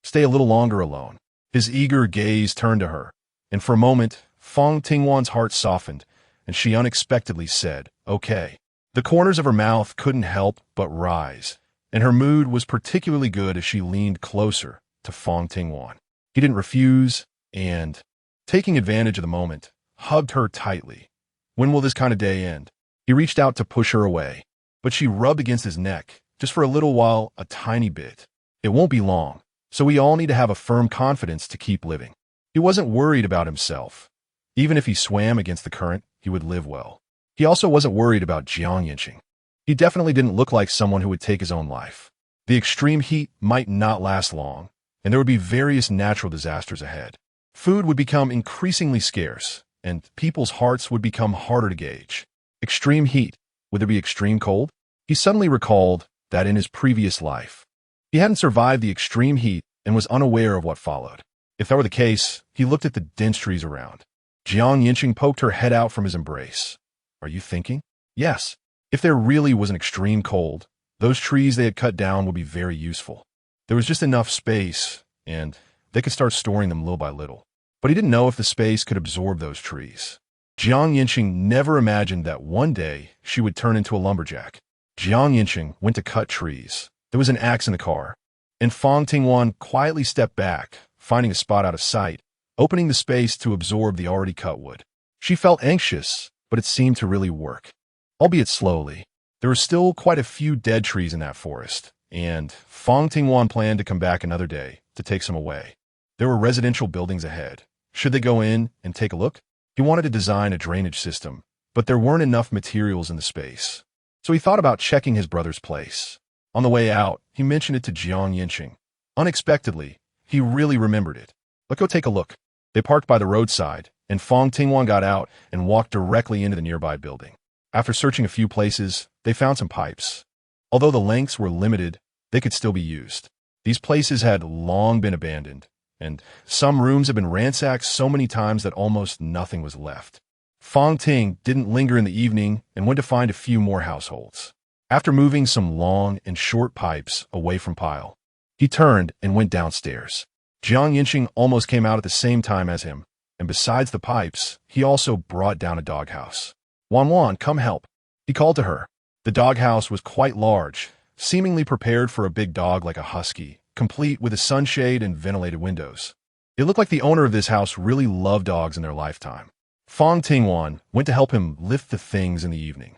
Stay a little longer alone. His eager gaze turned to her, and for a moment, Fang Tingwan's heart softened, and she unexpectedly said, "Okay." The corners of her mouth couldn't help but rise, and her mood was particularly good as she leaned closer to Fang Tingwan. He didn't refuse, and, taking advantage of the moment, hugged her tightly. When will this kind of day end? He reached out to push her away, but she rubbed against his neck, just for a little while, a tiny bit. It won't be long, so we all need to have a firm confidence to keep living. He wasn't worried about himself. Even if he swam against the current, he would live well. He also wasn't worried about Yancheng. He definitely didn't look like someone who would take his own life. The extreme heat might not last long, and there would be various natural disasters ahead. Food would become increasingly scarce, and people's hearts would become harder to gauge. Extreme heat. Would there be extreme cold? He suddenly recalled that in his previous life, he hadn't survived the extreme heat and was unaware of what followed. If that were the case, he looked at the dense trees around. Yancheng poked her head out from his embrace. Are you thinking? Yes. If there really was an extreme cold, those trees they had cut down would be very useful. There was just enough space, and they could start storing them little by little. But he didn't know if the space could absorb those trees. Yancheng never imagined that one day she would turn into a lumberjack. Yancheng went to cut trees. There was an axe in the car, and Fang Tingwan quietly stepped back, finding a spot out of sight, opening the space to absorb the already cut wood. She felt anxious, but it seemed to really work. Albeit slowly. There were still quite a few dead trees in that forest, and Fang Tingwan planned to come back another day to take some away. There were residential buildings ahead. Should they go in and take a look? He wanted to design a drainage system, but there weren't enough materials in the space. So he thought about checking his brother's place. On the way out, he mentioned it to Yancheng. Unexpectedly, he really remembered it. Let's go take a look. They parked by the roadside, and Fang Tingwan got out and walked directly into the nearby building. After searching a few places, they found some pipes. Although the lengths were limited, they could still be used. These places had long been abandoned, and some rooms had been ransacked so many times that almost nothing was left. Fang Ting didn't linger in the evening and went to find a few more households. After moving some long and short pipes away from pile, he turned and went downstairs. Yancheng almost came out at the same time as him, and besides the pipes, he also brought down a doghouse. Wan, come help. He called to her. The doghouse was quite large, seemingly prepared for a big dog like a husky, complete with a sunshade and ventilated windows. It looked like the owner of this house really loved dogs in their lifetime. Fang Tingwan went to help him lift the things in the evening.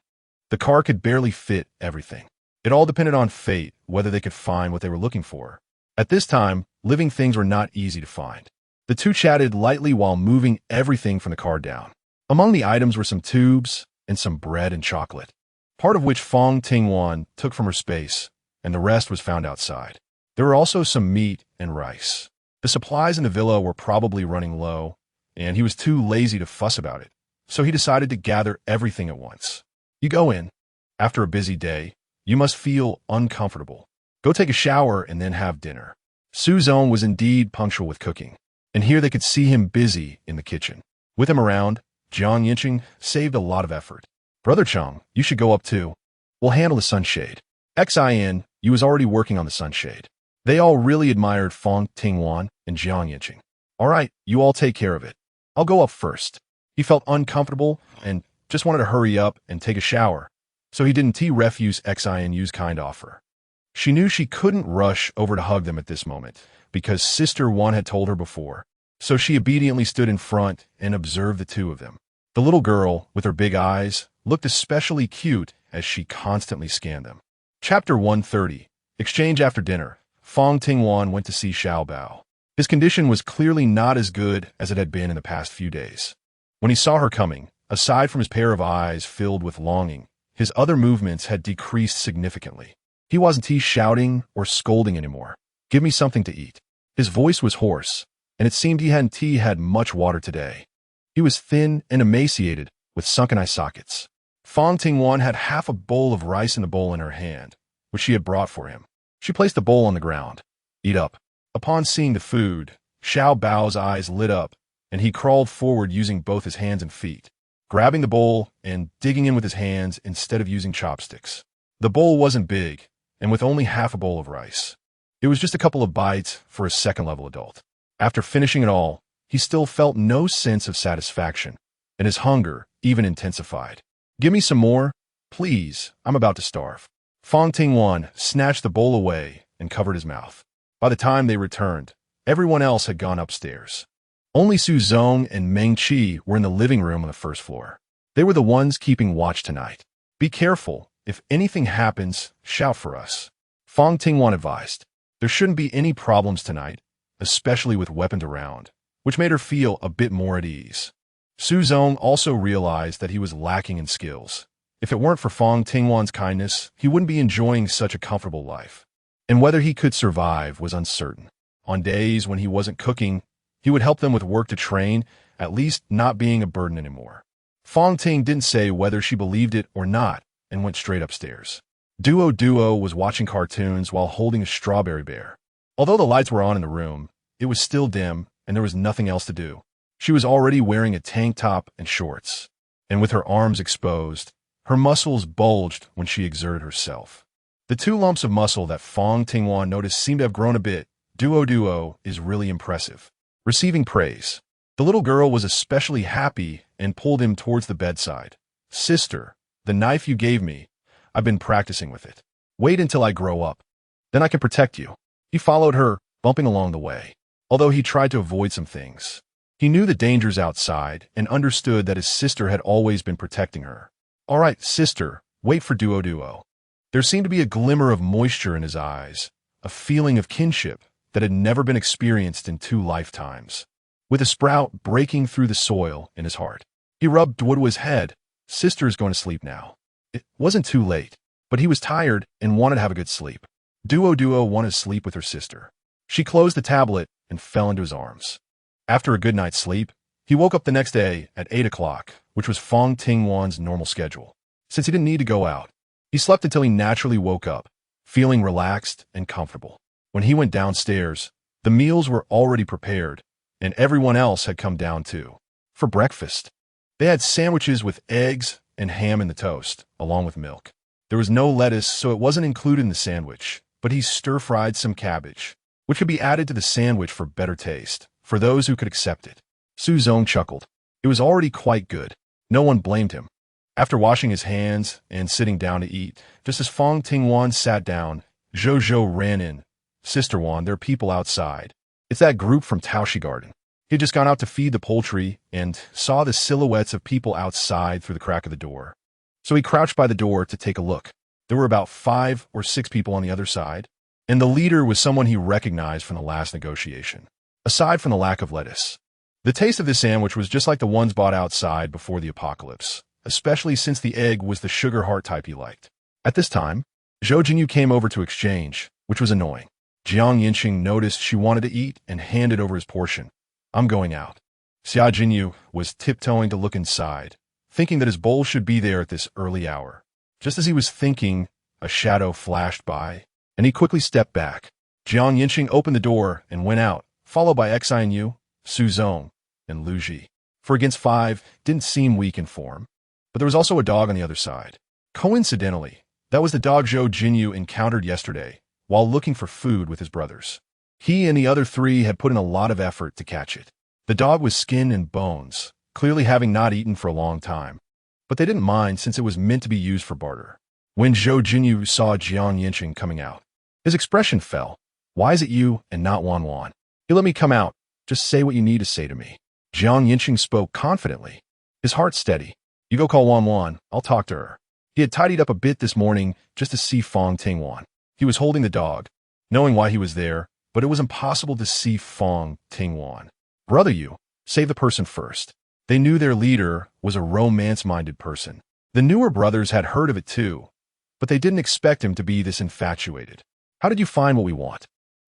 The car could barely fit everything. It all depended on fate, whether they could find what they were looking for. At this time, living things were not easy to find. The two chatted lightly while moving everything from the car down. Among the items were some tubes and some bread and chocolate, part of which Fang Tingwan took from her space, and the rest was found outside. There were also some meat and rice. The supplies in the villa were probably running low, and he was too lazy to fuss about it, so he decided to gather everything at once. You go in. After a busy day, you must feel uncomfortable. Go take a shower and then have dinner. Suzone was indeed punctual with cooking, and here they could see him busy in the kitchen. With him around, Yancheng saved a lot of effort. Brother Chang, you should go up too. We'll handle the sunshade. Xin, you was already working on the sunshade. They all really admired Fang Tingwan and Yancheng. All right, you all take care of it. I'll go up first. He felt uncomfortable and just wanted to hurry up and take a shower, so he didn't refuse Xinu's kind offer. She knew she couldn't rush over to hug them at this moment, because Sister Wan had told her before, so she obediently stood in front and observed the two of them. The little girl, with her big eyes, looked especially cute as she constantly scanned them. Chapter 130. Exchange after dinner. Fang Tingwan went to see Xiao Bao. His condition was clearly not as good as it had been in the past few days. When he saw her coming, aside from his pair of eyes filled with longing, his other movements had decreased significantly. He wasn't shouting or scolding anymore. Give me something to eat. His voice was hoarse, and it seemed he hadn't had much water today. He was thin and emaciated, with sunken eye sockets. Fang Tingwan had half a bowl of rice in the bowl in her hand, which she had brought for him. She placed the bowl on the ground. Eat up. Upon seeing the food, Xiao Bao's eyes lit up, and he crawled forward using both his hands and feet, grabbing the bowl and digging in with his hands instead of using chopsticks. The bowl wasn't big, and with only half a bowl of rice. It was just a couple of bites for a second-level adult. After finishing it all, he still felt no sense of satisfaction, and his hunger even intensified. Give me some more, please. I'm about to starve. Fang Tingwan snatched the bowl away and covered his mouth. By the time they returned, everyone else had gone upstairs. Only Su Zong and Meng Qi were in the living room on the first floor. They were the ones keeping watch tonight. Be careful. If anything happens, shout for us. Fang Tingwan advised. There shouldn't be any problems tonight, especially with weapons around, which made her feel a bit more at ease. Su Zong also realized that he was lacking in skills. If it weren't for Fang Tingwan's kindness, he wouldn't be enjoying such a comfortable life. And whether he could survive was uncertain. On days when he wasn't cooking, he would help them with work to train, at least not being a burden anymore. Fang Ting didn't say whether she believed it or not and went straight upstairs. Duo was watching cartoons while holding a strawberry bear. Although the lights were on in the room, it was still dim and there was nothing else to do. She was already wearing a tank top and shorts, and with her arms exposed, her muscles bulged when she exerted herself. The two lumps of muscle that Fang Tingwan noticed seemed to have grown a bit. Duo is really impressive. Receiving praise. The little girl was especially happy and pulled him towards the bedside. Sister, the knife you gave me, I've been practicing with it. Wait until I grow up. Then I can protect you. He followed her, bumping along the way. Although he tried to avoid some things, he knew the dangers outside and understood that his sister had always been protecting her. All right, sister, wait for Duo. There seemed to be a glimmer of moisture in his eyes, a feeling of kinship that had never been experienced in 2 lifetimes. With a sprout breaking through the soil in his heart, he rubbed Duo's head. Sister's going to sleep now. It wasn't too late, but he was tired and wanted to have a good sleep. Duo wanted to sleep with her sister. She closed the tablet and fell into his arms. After a good night's sleep, he woke up the next day at 8 o'clock, which was Fang Tingwan's normal schedule. Since he didn't need to go out, he slept until he naturally woke up, feeling relaxed and comfortable. When he went downstairs, the meals were already prepared, and everyone else had come down too. For breakfast, they had sandwiches with eggs and ham in the toast, along with milk. There was no lettuce, so it wasn't included in the sandwich, but he stir-fried some cabbage, which could be added to the sandwich for better taste, for those who could accept it. Su Zong chuckled. It was already quite good. No one blamed him. After washing his hands and sitting down to eat, just as Fang Tingwan sat down, Zhou ran in. Sister Wan, there are people outside. It's that group from Taoshi Garden. He had just gone out to feed the poultry and saw the silhouettes of people outside through the crack of the door. So he crouched by the door to take a look. There were about 5 or 6 people on the other side, and the leader was someone he recognized from the last negotiation. Aside from the lack of lettuce, the taste of this sandwich was just like the ones bought outside before the apocalypse, especially since the egg was the sugar heart type he liked. At this time, Zhou Jinyu came over to exchange, which was annoying. Yancheng noticed she wanted to eat and handed over his portion. I'm going out. Xia Jinyu was tiptoeing to look inside, thinking that his bowl should be there at this early hour. Just as he was thinking, a shadow flashed by, and he quickly stepped back. Yancheng opened the door and went out, followed by Xinu, Su Zong, and Lu Ji. For against 5, didn't seem weak in form. But there was also a dog on the other side. Coincidentally, that was the dog Zhou Jinyu encountered yesterday while looking for food with his brothers. He and the other three had put in a lot of effort to catch it. The dog was skin and bones, clearly having not eaten for a long time. But they didn't mind since it was meant to be used for barter. When Zhou Jinyu saw Yancheng coming out, his expression fell. "Why is it you and not Wan? You let me come out. Just say what you need to say to me." Yancheng spoke confidently, his heart steady. "You go call Wan. I'll talk to her." He had tidied up a bit this morning just to see Fang Tingwan. He was holding the dog, knowing why he was there, but it was impossible to see Fang Tingwan. "Brother, you, save the person first." They knew their leader was a romance-minded person. The newer brothers had heard of it too, but they didn't expect him to be this infatuated. "How did you find what we want?"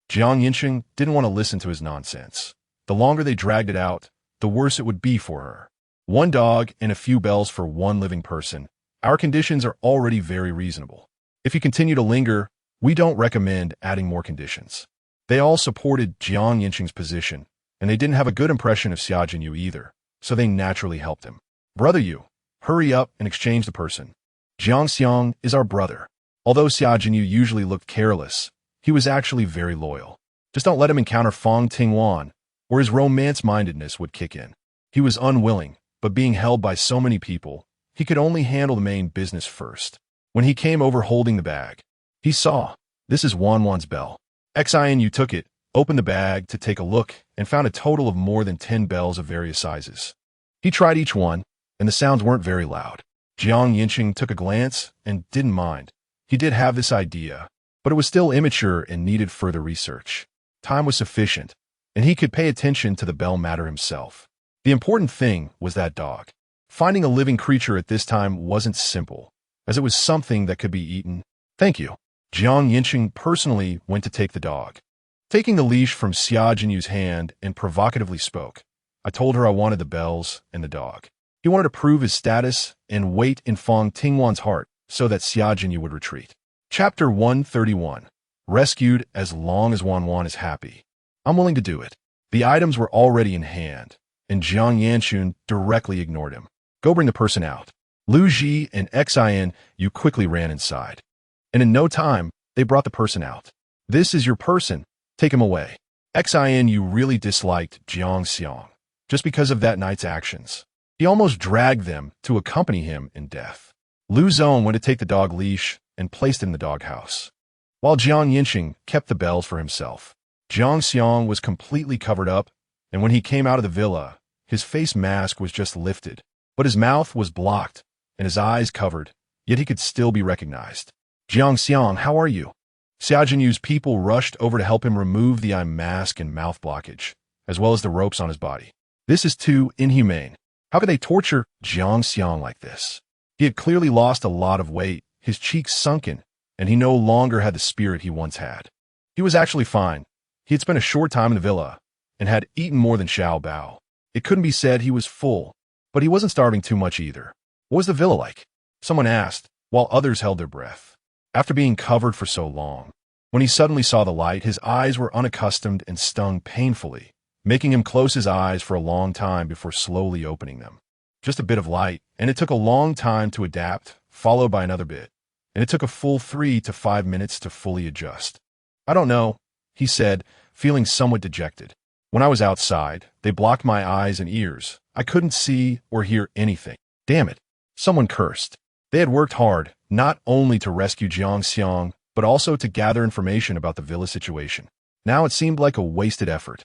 Yancheng didn't want to listen to his nonsense. The longer they dragged it out, the worse it would be for her. "One dog and a few bells for one living person. Our conditions are already very reasonable. If you continue to linger, we don't recommend adding more conditions." They all supported Yancheng's position, and they didn't have a good impression of Xia Jinyu either, so they naturally helped him. "Brother, you, hurry up and exchange the person. Xiang is our brother." Although Xia Jinyu usually looked careless, he was actually very loyal. Just don't let him encounter Fang Tingwan, or his romance-mindedness would kick in. He was unwilling, but being held by so many people, he could only handle the main business first. When he came over holding the bag, he saw, "This is Wan's bell." You took it, opened the bag to take a look, and found a total of more than 10 bells of various sizes. He tried each one, and the sounds weren't very loud. Yancheng took a glance and didn't mind. He did have this idea, but it was still immature and needed further research. Time was sufficient, and he could pay attention to the bell matter himself. The important thing was that dog. Finding a living creature at this time wasn't simple, as it was something that could be eaten. "Thank you." Yancheng personally went to take the dog. Taking the leash from Xia Jinyu's hand and provocatively spoke, "I told her I wanted the bells and the dog." He wanted to prove his status and weight in Fang Tingwan's heart so that Xia Jinyu would retreat. Chapter 131. Rescued as long as Wan is happy. "I'm willing to do it." The items were already in hand, and Yancheng directly ignored him. "Go bring the person out." Lu Ji and Yu quickly ran inside, and in no time, they brought the person out. "This is your person. Take him away." Yu really disliked Xiang, just because of that night's actions. He almost dragged them to accompany him in death. Lu Zong went to take the dog leash and placed it in the doghouse, while Yancheng kept the bells for himself. Xiang was completely covered up, and when he came out of the villa, his face mask was just lifted, but his mouth was blocked and his eyes covered, yet he could still be recognized. "Xiang, how are you?" Xia Jinyu's people rushed over to help him remove the eye mask and mouth blockage, as well as the ropes on his body. This is too inhumane. How could they torture Xiang like this? He had clearly lost a lot of weight, his cheeks sunken, and he no longer had the spirit he once had. He was actually fine. He had spent a short time in the villa and had eaten more than Xiao Bao. It couldn't be said he was full, but he wasn't starving too much either. "What was the villa like?" someone asked, while others held their breath. After being covered for so long, when he suddenly saw the light, his eyes were unaccustomed and stung painfully, making him close his eyes for a long time before slowly opening them. Just a bit of light, and it took a long time to adapt, followed by another bit, and it took a full 3 to 5 minutes to fully adjust. "I don't know," he said, feeling somewhat dejected. "When I was outside, they blocked my eyes and ears. I couldn't see or hear anything. Damn it." Someone cursed. They had worked hard, not only to rescue Xiang, but also to gather information about the villa situation. Now it seemed like a wasted effort.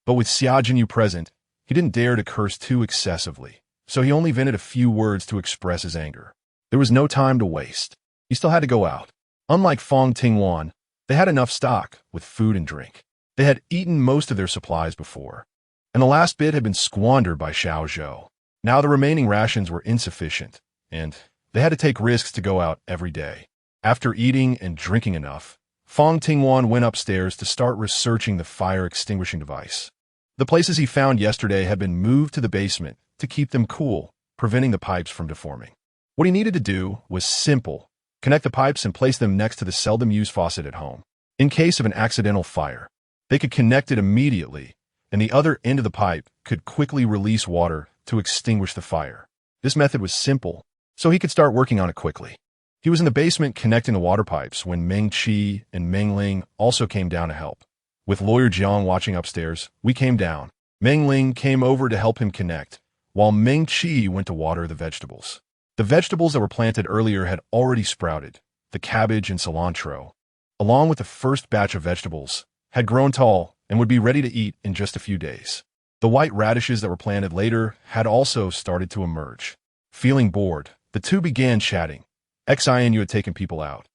But with Xia Jinyu present, he didn't dare to curse too excessively, so he only vented a few words to express his anger. There was no time to waste. He still had to go out. Unlike Fang Tingwan, they had enough stock with food and drink. They had eaten most of their supplies before, and the last bit had been squandered by Xiao Zhou. Now the remaining rations were insufficient, and they had to take risks to go out every day. After eating and drinking enough, Fang Tingwan went upstairs to start researching the fire-extinguishing device. The places he found yesterday had been moved to the basement to keep them cool, preventing the pipes from deforming. What he needed to do was simple: connect the pipes and place them next to the seldom-used faucet at home. In case of an accidental fire, they could connect it immediately, and the other end of the pipe could quickly release water to extinguish the fire. This method was simple, so he could start working on it quickly. He was in the basement connecting the water pipes when Meng Qi and Meng Ling also came down to help. With lawyer Jiang watching upstairs, we came down. Meng Ling came over to help him connect, while Meng Qi went to water the vegetables. The vegetables that were planted earlier had already sprouted. The cabbage and cilantro, along with the first batch of vegetables, had grown tall and would be ready to eat in just a few days. The white radishes that were planted later had also started to emerge. Feeling bored, the two began chatting. Xianyu had taken people out,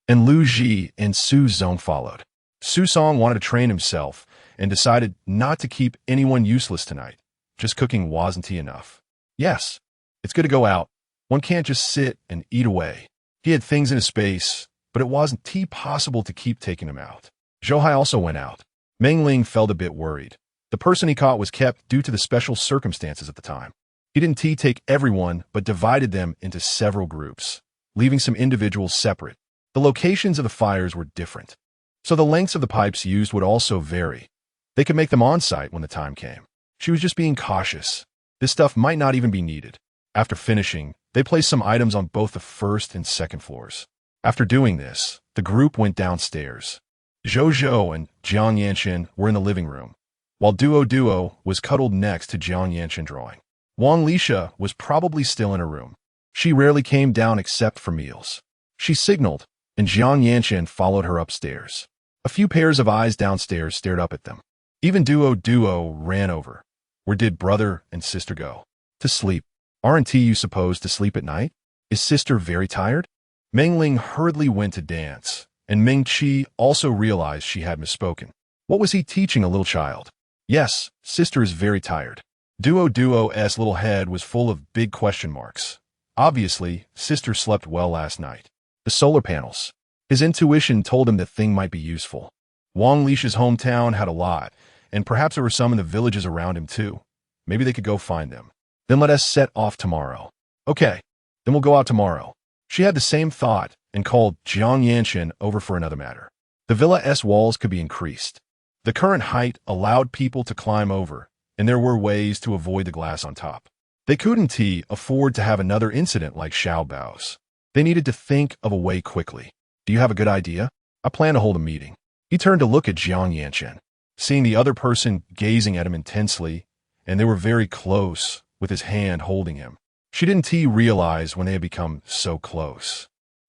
and Lu Ji and Su Zong followed. Su Song wanted to train himself and decided not to keep anyone useless tonight. Just cooking wasn't enough. Yes, it's good to go out. One can't just sit and eat away. He had things in his space, but it wasn't possible to keep taking them out. Zhou also went out. Meng Ling felt a bit worried. The person he caught was kept due to the special circumstances at the time. He didn't take everyone, but divided them into several groups, leaving some individuals separate. The locations of the fires were different, so the lengths of the pipes used would also vary. They could make them on-site when the time came. She was just being cautious. This stuff might not even be needed. After finishing, they placed some items on both the first and second floors. After doing this, the group went downstairs. Zhou and Jiang Yancheng were in the living room, while Duo was cuddled next to Jiang Yancheng drawing. Wang Lisha was probably still in her room. She rarely came down except for meals. She signaled, and Jiang Yancheng followed her upstairs. A few pairs of eyes downstairs stared up at them. Even Duo ran over. Where did brother and sister go? To sleep. Aren't you supposed to sleep at night? Is sister very tired? Meng Ling hurriedly went to dance, and Meng Qi also realized she had misspoken. What was he teaching a little child? Yes, sister is very tired. Duo's little head was full of big question marks. Obviously, sister slept well last night. The solar panels. His intuition told him the thing might be useful. Wang Lisha's hometown had a lot, and perhaps there were some in the villages around him too. Maybe they could go find them. Then let us set off tomorrow. Okay, then we'll go out tomorrow. She had the same thought and called Jiang Yancheng over for another matter. The villa's walls could be increased. The current height allowed people to climb over, and there were ways to avoid the glass on top. They couldn't afford to have another incident like Xiaobao's. They needed to think of a way quickly. Do you have a good idea? I plan to hold a meeting. He turned to look at Jiang Yancheng, seeing the other person gazing at him intensely, and they were very close, with his hand holding him. She didn't realize when they had become so close.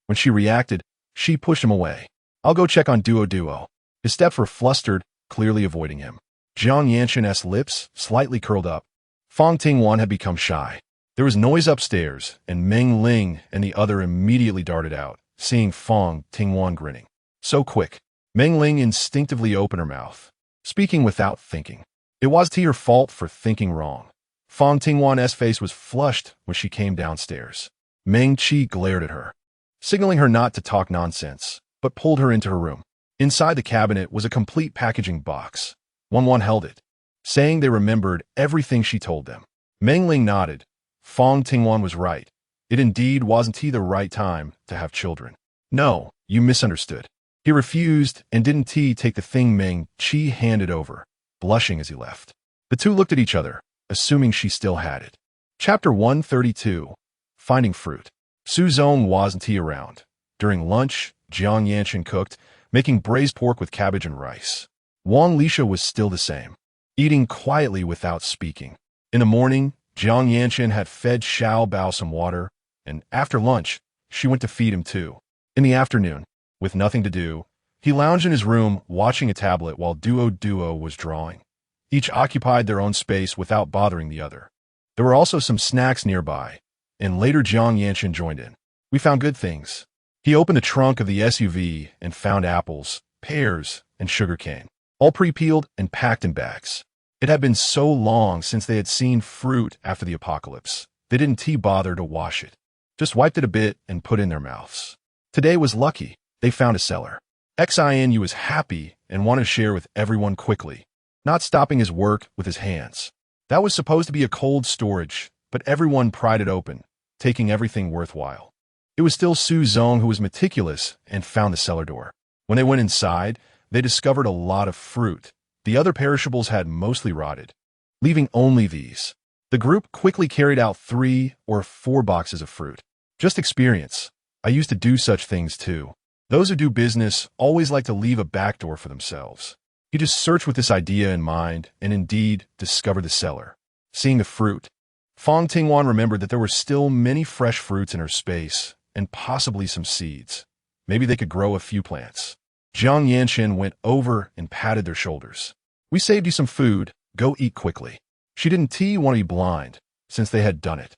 When she reacted, she pushed him away. I'll go check on Duo. His steps were flustered, clearly avoiding him. Jiang Yancheng's lips slightly curled up. Fang Tingwan had become shy. There was noise upstairs, and Meng Ling and the other immediately darted out, seeing Fang Tingwan grinning. So quick. Meng Ling instinctively opened her mouth, speaking without thinking. It wasn't her fault for thinking wrong. Fang Tingwan's face was flushed when she came downstairs. Meng Qi glared at her, signaling her not to talk nonsense, but pulled her into her room. Inside the cabinet was a complete packaging box. One held it, saying they remembered everything she told them. Meng Ling nodded. Fang Tingwan was right. It indeed wasn't the right time to have children. No, you misunderstood. He refused and didn't take the thing Meng Qi handed over, blushing as he left. The two looked at each other, assuming she still had it. Chapter 132. Finding Fruit. Su Zong wasn't around. During lunch, Jiang Yancheng cooked, making braised pork with cabbage and rice. Wang Lisha was still the same, eating quietly without speaking. In the morning, Jiang Yancheng had fed Xiaobao some water, and after lunch, she went to feed him too. In the afternoon, with nothing to do, he lounged in his room watching a tablet while Duo was drawing. Each occupied their own space without bothering the other. There were also some snacks nearby, and later Jiang Yancheng joined in. We found good things. He opened the trunk of the SUV and found apples, pears, and sugarcane, all pre-peeled and packed in bags. It had been so long since they had seen fruit after the apocalypse. They didn't bother to wash it. Just wiped it a bit and put in their mouths. Today was lucky. They found a seller. Xianyu was happy and wanted to share with everyone quickly, not stopping his work with his hands. That was supposed to be a cold storage, but everyone pried it open, taking everything worthwhile. It was still Su Zong who was meticulous and found the cellar door. When they went inside, they discovered a lot of fruit. The other perishables had mostly rotted, leaving only these. The group quickly carried out 3 or 4 boxes of fruit. Just experience. I used to do such things too. Those who do business always like to leave a backdoor for themselves. He just searched with this idea in mind and indeed discovered the cellar. Seeing the fruit, Fang Tingwan remembered that there were still many fresh fruits in her space and possibly some seeds. Maybe they could grow a few plants. Yancheng went over and patted their shoulders. We saved you some food. Go eat quickly. She didn't want to be blind, since they had done it.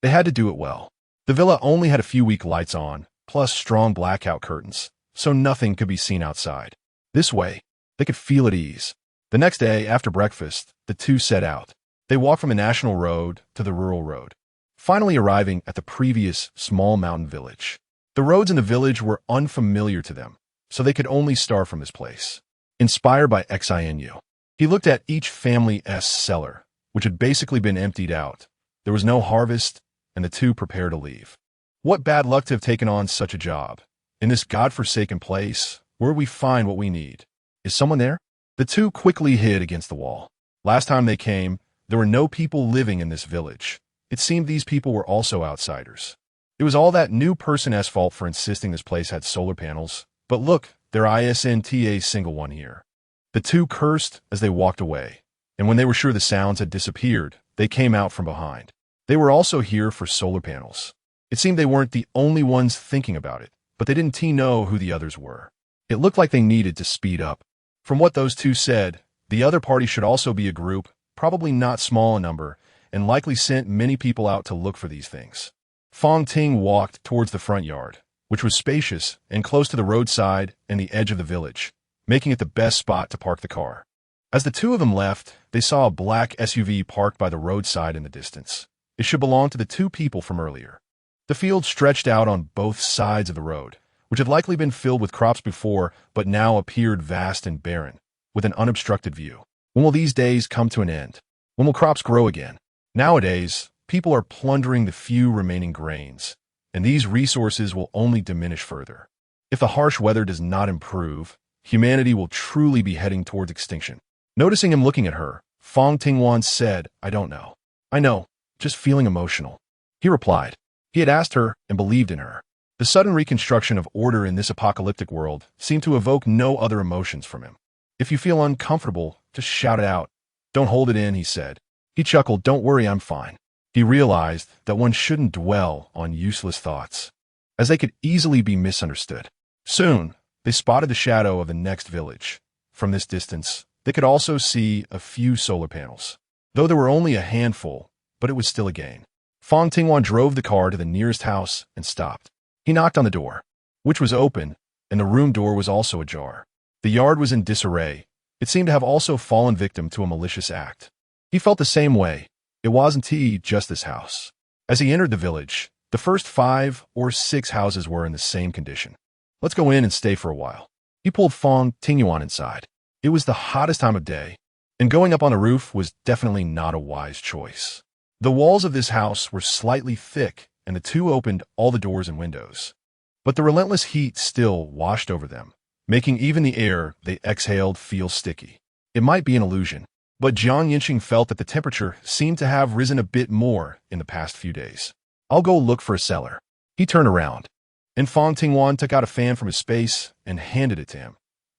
They had to do it well. The villa only had a few weak lights on, plus strong blackout curtains, so nothing could be seen outside. This way, they could feel at ease. The next day, after breakfast, the two set out. They walked from the national road to the rural road, finally arriving at the previous small mountain village. The roads in the village were unfamiliar to them, so they could only start from this place. Inspired by Xinu, he looked at each family's cellar, which had basically been emptied out. There was no harvest, and the two prepared to leave. What bad luck to have taken on such a job. In this godforsaken place, where we find what we need. Is someone there? The two quickly hid against the wall. Last time they came, there were no people living in this village. It seemed these people were also outsiders. It was all that new person's fault for insisting this place had solar panels. But look, there isn't a single one here. The two cursed as they walked away, and when they were sure the sounds had disappeared, they came out from behind. They were also here for solar panels. It seemed they weren't the only ones thinking about it, but they didn't know who the others were. It looked like they needed to speed up. From what those two said, the other party should also be a group, probably not small in number, and likely sent many people out to look for these things. Fang Ting walked towards the front yard, which was spacious and close to the roadside and the edge of the village, making it the best spot to park the car. As the two of them left, they saw a black SUV parked by the roadside in the distance. It should belong to the two people from earlier. The field stretched out on both sides of the road, which had likely been filled with crops before, but now appeared vast and barren, with an unobstructed view. When will these days come to an end? When will crops grow again? Nowadays, people are plundering the few remaining grains, and these resources will only diminish further. If the harsh weather does not improve, humanity will truly be heading towards extinction. Noticing him looking at her, Fang Tingwan said, "I don't know. I know, just feeling emotional." He replied. He had asked her and believed in her. The sudden reconstruction of order in this apocalyptic world seemed to evoke no other emotions from him. If you feel uncomfortable, just shout it out. Don't hold it in, he said. He chuckled, "Don't worry, I'm fine." He realized that one shouldn't dwell on useless thoughts, as they could easily be misunderstood. Soon, they spotted the shadow of the next village. From this distance, they could also see a few solar panels, though there were only a handful, but it was still a gain. Fang Tingwan drove the car to the nearest house and stopped. He knocked on the door, which was open, and the room door was also ajar. The yard was in disarray. It seemed to have also fallen victim to a malicious act. He felt the same way. It wasn't just this house. As he entered the village, the first 5 or 6 houses were in the same condition. Let's go in and stay for a while. He pulled Fang Tingwan inside. It was the hottest time of day, and going up on the roof was definitely not a wise choice. The walls of this house were slightly thick, and the two opened all the doors and windows. But the relentless heat still washed over them, making even the air they exhaled feel sticky. It might be an illusion, but Yancheng felt that the temperature seemed to have risen a bit more in the past few days. I'll go look for a cellar. He turned around, and Fang Tingwan took out a fan from his space and handed it to him.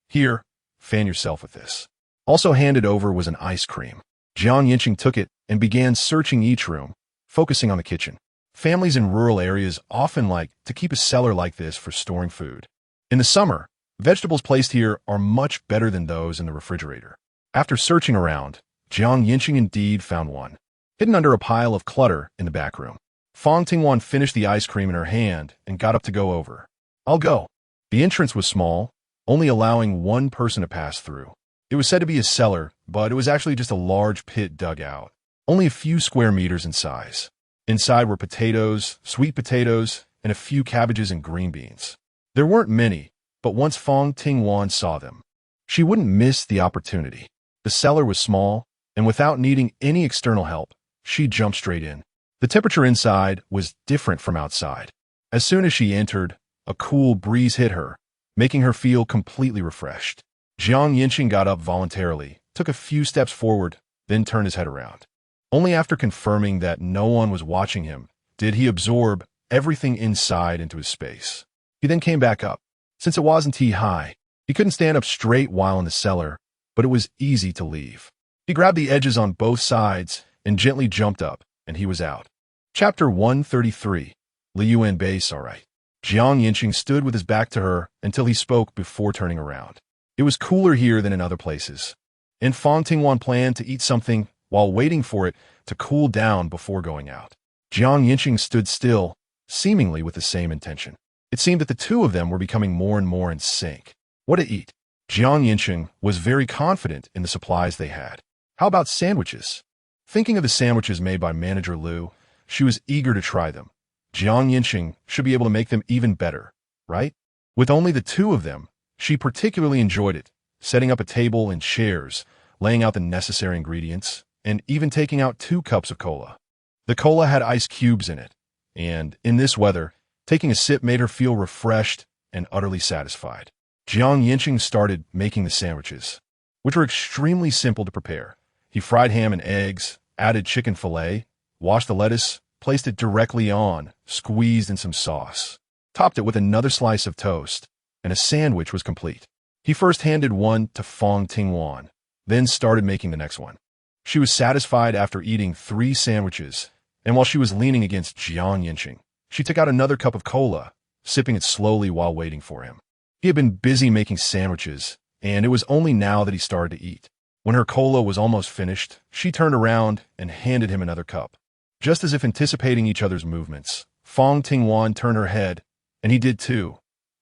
Here, fan yourself with this. Also handed over was an ice cream. Yancheng took it and began searching each room, focusing on the kitchen. Families in rural areas often like to keep a cellar like this for storing food. In the summer, vegetables placed here are much better than those in the refrigerator. After searching around, Yancheng indeed found one, hidden under a pile of clutter in the back room. Fang Tingwan finished the ice cream in her hand and got up to go over. I'll go. The entrance was small, only allowing one person to pass through. It was said to be a cellar, but it was actually just a large pit dug out, only a few square meters in size. Inside were potatoes, sweet potatoes, and a few cabbages and green beans. There weren't many, but once Fang Tingwan saw them, she wouldn't miss the opportunity. The cellar was small, and without needing any external help, she jumped straight in. The temperature inside was different from outside. As soon as she entered, a cool breeze hit her, making her feel completely refreshed. Yancheng got up voluntarily, took a few steps forward, then turned his head around. Only after confirming that no one was watching him did he absorb everything inside into his space. He then came back up. Since it wasn't high, he couldn't stand up straight while in the cellar, but it was easy to leave. He grabbed the edges on both sides and gently jumped up, and he was out. Chapter 133. Liyuan Base, alright. Yancheng stood with his back to her until he spoke before turning around. It was cooler here than in other places, and Fang Tingwan planned to eat something while waiting for it to cool down before going out. Yancheng stood still, seemingly with the same intention. It seemed that the two of them were becoming more and more in sync. What to eat? Yancheng was very confident in the supplies they had. How about sandwiches? Thinking of the sandwiches made by Manager Liu, she was eager to try them. Yancheng should be able to make them even better, right? With only the two of them, she particularly enjoyed it, setting up a table and chairs, laying out the necessary ingredients, and even taking out 2 cups of cola. The cola had ice cubes in it, and in this weather, taking a sip made her feel refreshed and utterly satisfied. Yancheng started making the sandwiches, which were extremely simple to prepare. He fried ham and eggs, added chicken fillet, washed the lettuce, placed it directly on, squeezed in some sauce, topped it with another slice of toast, and a sandwich was complete. He first handed one to Fang Tingwan, then started making the next one. She was satisfied after eating 3 sandwiches, and while she was leaning against Yancheng, she took out another cup of cola, sipping it slowly while waiting for him. He had been busy making sandwiches, and it was only now that he started to eat. When her cola was almost finished, she turned around and handed him another cup. Just as if anticipating each other's movements, Fang Tingwan turned her head, and he did too.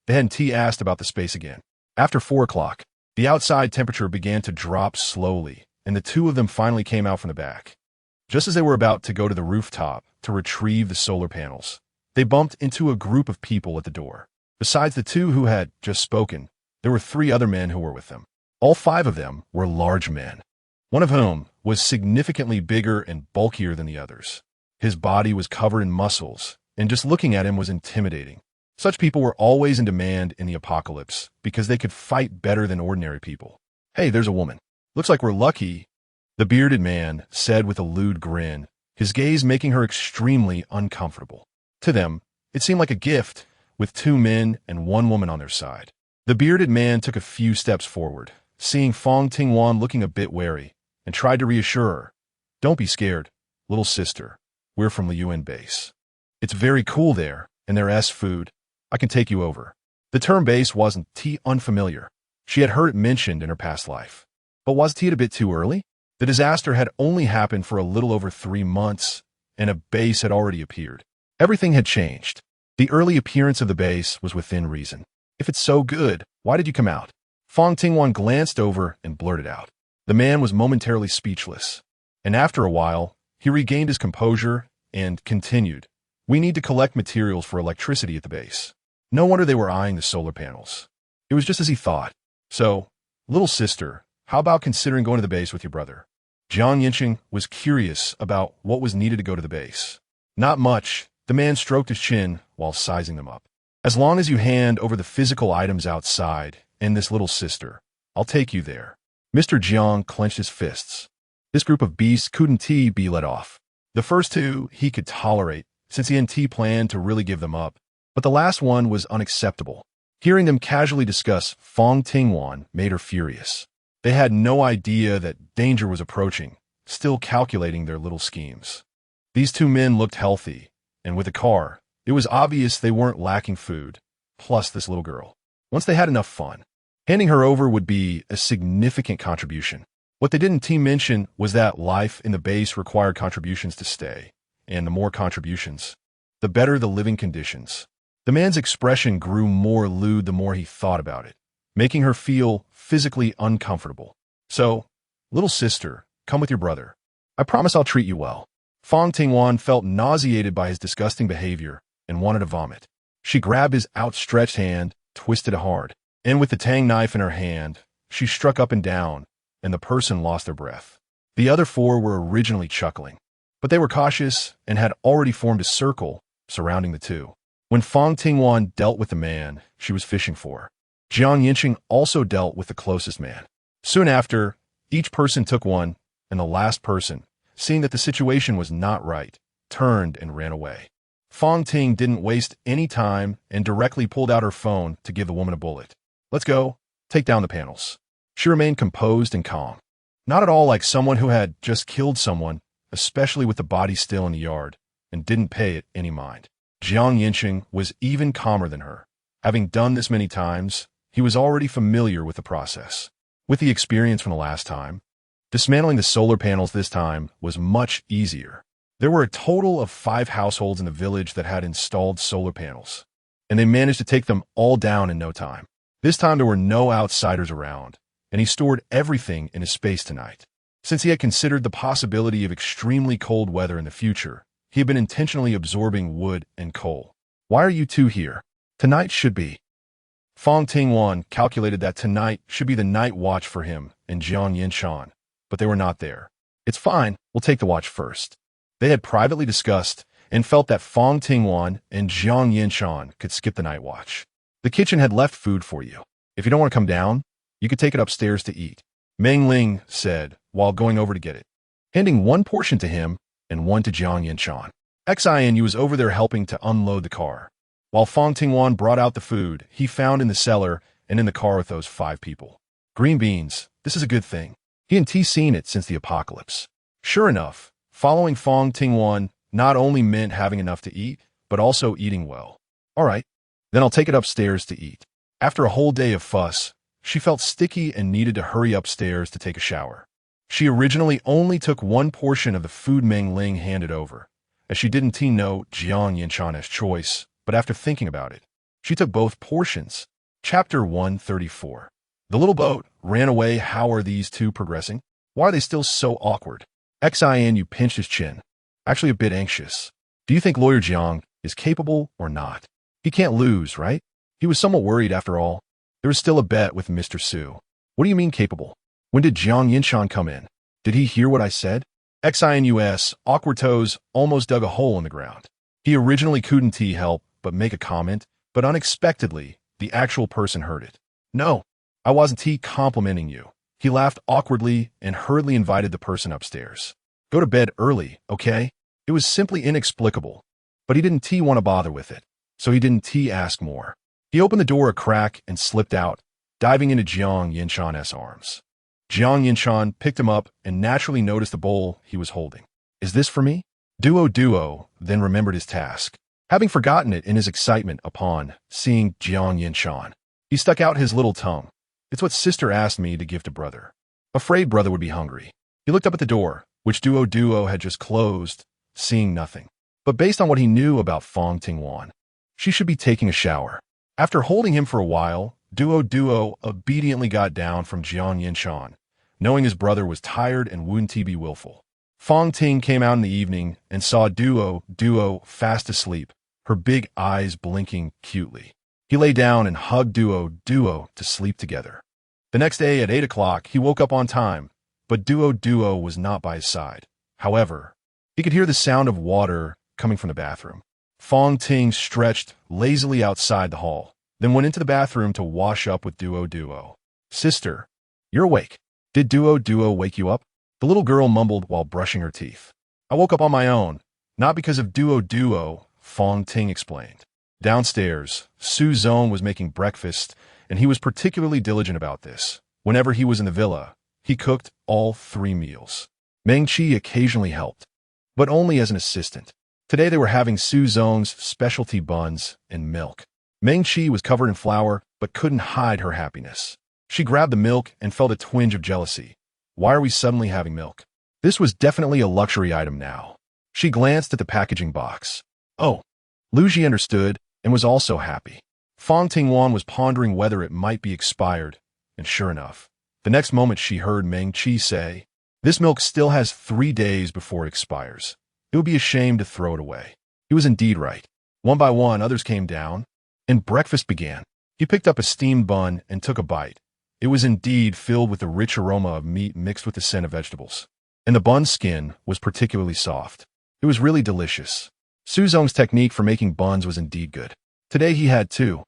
Then T asked about the space again. After 4 o'clock, the outside temperature began to drop slowly, and the two of them finally came out from the back. Just as they were about to go to the rooftop to retrieve the solar panels, they bumped into a group of people at the door. Besides the 2 who had just spoken, there were 3 other men who were with them. All 5 of them were large men, one of whom was significantly bigger and bulkier than the others. His body was covered in muscles, and just looking at him was intimidating. Such people were always in demand in the apocalypse because they could fight better than ordinary people. Hey, there's a woman. Looks like we're lucky, the bearded man said with a lewd grin, his gaze making her extremely uncomfortable. To them, it seemed like a gift, with 2 men and 1 woman on their side. The bearded man took a few steps forward, seeing Fang Tingwan looking a bit wary, and tried to reassure her. Don't be scared, little sister. We're from Liyuan Base. It's very cool there, and there's food. I can take you over. The term base wasn't unfamiliar. She had heard it mentioned in her past life. But was it a bit too early? The disaster had only happened for a little over 3 months, and a base had already appeared. Everything had changed. The early appearance of the base was within reason. If it's so good, why did you come out? Fang Tingwan glanced over and blurted out. The man was momentarily speechless, and after a while, he regained his composure and continued. We need to collect materials for electricity at the base. No wonder they were eyeing the solar panels. It was just as he thought. So, little sister, how about considering going to the base with your brother? Yancheng was curious about what was needed to go to the base. Not much. The man stroked his chin while sizing them up. As long as you hand over the physical items outside and this little sister, I'll take you there. Mr. Jiang clenched his fists. This group of beasts couldn't be let off. The first 2 he could tolerate, since he hadn't planned to really give them up, but the last one was unacceptable. Hearing them casually discuss Fang Tingwan made her furious. They had no idea that danger was approaching, still calculating their little schemes. These 2 men looked healthy, and with a car, it was obvious they weren't lacking food, plus this little girl. Once they had enough fun, handing her over would be a significant contribution. What they didn't mention was that life in the base required contributions to stay, and the more contributions, the better the living conditions. The man's expression grew more lewd the more he thought about it, making her feel physically uncomfortable. So, little sister, come with your brother. I promise I'll treat you well. Fang Tingwan felt nauseated by his disgusting behavior and wanted to vomit. She grabbed his outstretched hand, twisted it hard, and with the Tang knife in her hand, she struck up and down, and the person lost their breath. The other 4 were originally chuckling, but they were cautious and had already formed a circle surrounding the 2. When Fang Tingwan dealt with the man she was fishing for, Yancheng also dealt with the closest man. Soon after, each person took one, and the last person, seeing that the situation was not right, turned and ran away. Fang Ting didn't waste any time and directly pulled out her phone to give the woman a bullet. Let's go. Take down the panels. She remained composed and calm. Not at all like someone who had just killed someone, especially with the body still in the yard, and didn't pay it any mind. Yancheng was even calmer than her. Having done this many times, he was already familiar with the process. With the experience from the last time, dismantling the solar panels this time was much easier. There were a total of 5 households in the village that had installed solar panels, and they managed to take them all down in no time. This time there were no outsiders around, and he stored everything in his space tonight. Since he had considered the possibility of extremely cold weather in the future, he had been intentionally absorbing wood and coal. Why are you two here? Tonight should be. Fang Tingwan calculated that tonight should be the night watch for him and Yancheng, but they were not there. It's fine, we'll take the watch first. They had privately discussed and felt that Fang Tingwan and Yancheng could skip the night watch. The kitchen had left food for you. If you don't want to come down, you could take it upstairs to eat, Meng Ling said while going over to get it, handing one portion to him and one to Yancheng. Xin was over there helping to unload the car. While Fang Tingwan brought out the food he found in the cellar and in the car with those 5 people. Green beans, this is a good thing. He and T seen it since the apocalypse. Sure enough, following Fang Tingwan not only meant having enough to eat, but also eating well. All right, then I'll take it upstairs to eat. After a whole day of fuss, she felt sticky and needed to hurry upstairs to take a shower. She originally only took one portion of the food Meng Ling handed over, as she didn't know Yancheng's choice, but after thinking about it, she took both portions. Chapter 134. The little boat ran away. How are these two progressing? Why are they still so awkward? Xin pinched his chin, actually a bit anxious. Do you think Lawyer Jiang is capable or not? He can't lose, right? He was somewhat worried after all. There was still a bet with Mr. Su. What do you mean capable? When did Yancheng come in? Did he hear what I said? Xin's awkward toes almost dug a hole in the ground. He originally couldn't help but make a comment, but unexpectedly, the actual person heard it. No, I wasn't complimenting you. He laughed awkwardly and hurriedly invited the person upstairs. Go to bed early, okay? It was simply inexplicable, but he didn't want to bother with it, so he didn't ask more. He opened the door a crack and slipped out, diving into Yancheng's arms. Yancheng picked him up and naturally noticed the bowl he was holding. Is this for me? Duo then remembered his task, having forgotten it in his excitement upon seeing Yancheng. He stuck out his little tongue. It's what sister asked me to give to brother. Afraid brother would be hungry. He looked up at the door, which Duo had just closed, seeing nothing. But based on what he knew about Fang Tingwan, she should be taking a shower. After holding him for a while, Duo obediently got down from Yancheng, knowing his brother was tired and wouldn't be willful. Fang Ting came out in the evening and saw Duo fast asleep, her big eyes blinking cutely. He lay down and hugged Duo to sleep together. The next day at 8 o'clock, he woke up on time, but Duo was not by his side. However, he could hear the sound of water coming from the bathroom. Fang Ting stretched lazily outside the hall, then went into the bathroom to wash up with Duo. Sister, you're awake. Did Duo wake you up? The little girl mumbled while brushing her teeth. I woke up on my own, not because of Duo, Fang Ting explained. Downstairs, Su Zong was making breakfast, and he was particularly diligent about this. Whenever he was in the villa, he cooked all 3 meals. Meng Qi occasionally helped, but only as an assistant. Today they were having Su Zong's specialty buns and milk. Meng Qi was covered in flour, but couldn't hide her happiness. She grabbed the milk and felt a twinge of jealousy. Why are we suddenly having milk? This was definitely a luxury item now. She glanced at the packaging box. Oh, Lu Ji understood and was also happy. Fang Tingwan was pondering whether it might be expired, and sure enough, the next moment she heard Meng Qi say, "This milk still has 3 days before it expires. It would be a shame to throw it away." He was indeed right. One by one, others came down, and breakfast began. He picked up a steamed bun and took a bite. It was indeed filled with the rich aroma of meat mixed with the scent of vegetables, and the bun's skin was particularly soft. It was really delicious. Su Zong's technique for making buns was indeed good. Today he had 2,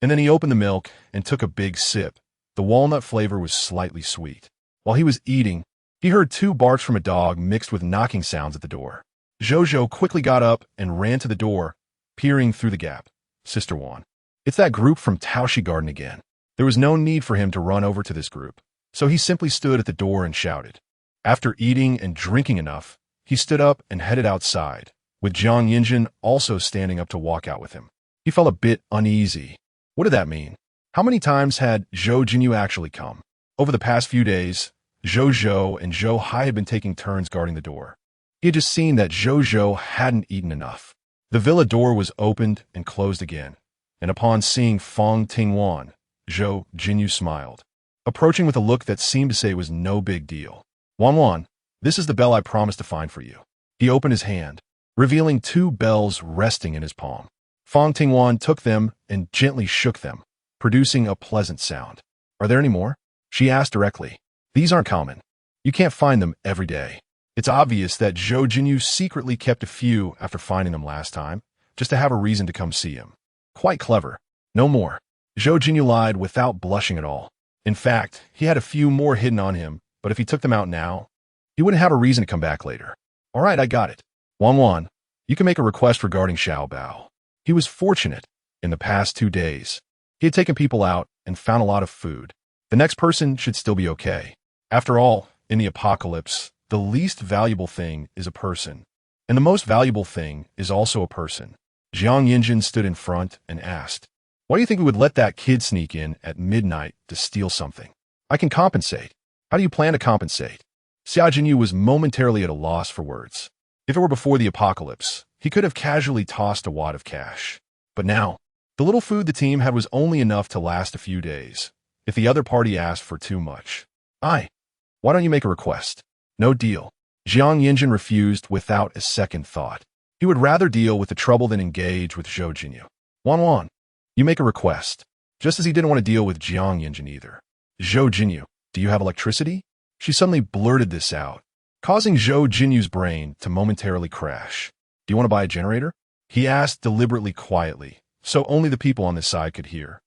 and then he opened the milk and took a big sip. The walnut flavor was slightly sweet. While he was eating, he heard 2 barks from a dog mixed with knocking sounds at the door. Jojo quickly got up and ran to the door, peering through the gap. Sister Wan. It's that group from Taoshi Garden again. There was no need for him to run over to this group, so he simply stood at the door and shouted. After eating and drinking enough, he stood up and headed outside, with Jiang Yinjin also standing up to walk out with him. He felt a bit uneasy. What did that mean? How many times had Zhou Jinyu actually come? Over the past few days, Zhou Zhou and Zhou Hai had been taking turns guarding the door. He had just seen that Zhou Zhou hadn't eaten enough. The villa door was opened and closed again, and upon seeing Fang Tingwan, Zhou Jinyu smiled, approaching with a look that seemed to say it was no big deal. Wan Wan, this is the bell I promised to find for you. He opened his hand, revealing 2 bells resting in his palm. Fang Tingwan took them and gently shook them, producing a pleasant sound. Are there any more? She asked directly. These aren't common. You can't find them every day. It's obvious that Zhou Jinyu secretly kept a few after finding them last time, just to have a reason to come see him. Quite clever. No more. Zhou Jinyu lied without blushing at all. In fact, he had a few more hidden on him, but if he took them out now, he wouldn't have a reason to come back later. All right, I got it. Wan Wan, you can make a request regarding Xiao Bao. He was fortunate. In the past 2 days, he had taken people out and found a lot of food. The next person should still be okay. After all, in the apocalypse, the least valuable thing is a person, and the most valuable thing is also a person. Jiang Yinjin stood in front and asked, why do you think we would let that kid sneak in at midnight to steal something? I can compensate. How do you plan to compensate? Xia Jinyu was momentarily at a loss for words. If it were before the apocalypse, he could have casually tossed a wad of cash. But now, the little food the team had was only enough to last a few days, if the other party asked for too much. Why don't you make a request? No deal. Jiang Yinjin refused without a second thought. He would rather deal with the trouble than engage with Zhou Jinyu. Wan Wan, you make a request, just as he didn't want to deal with Jiang Yinjin either. Zhou Jinyu, do you have electricity? She suddenly blurted this out, causing Zhou Jinyu's brain to momentarily crash. Do you want to buy a generator? He asked deliberately quietly, so only the people on this side could hear.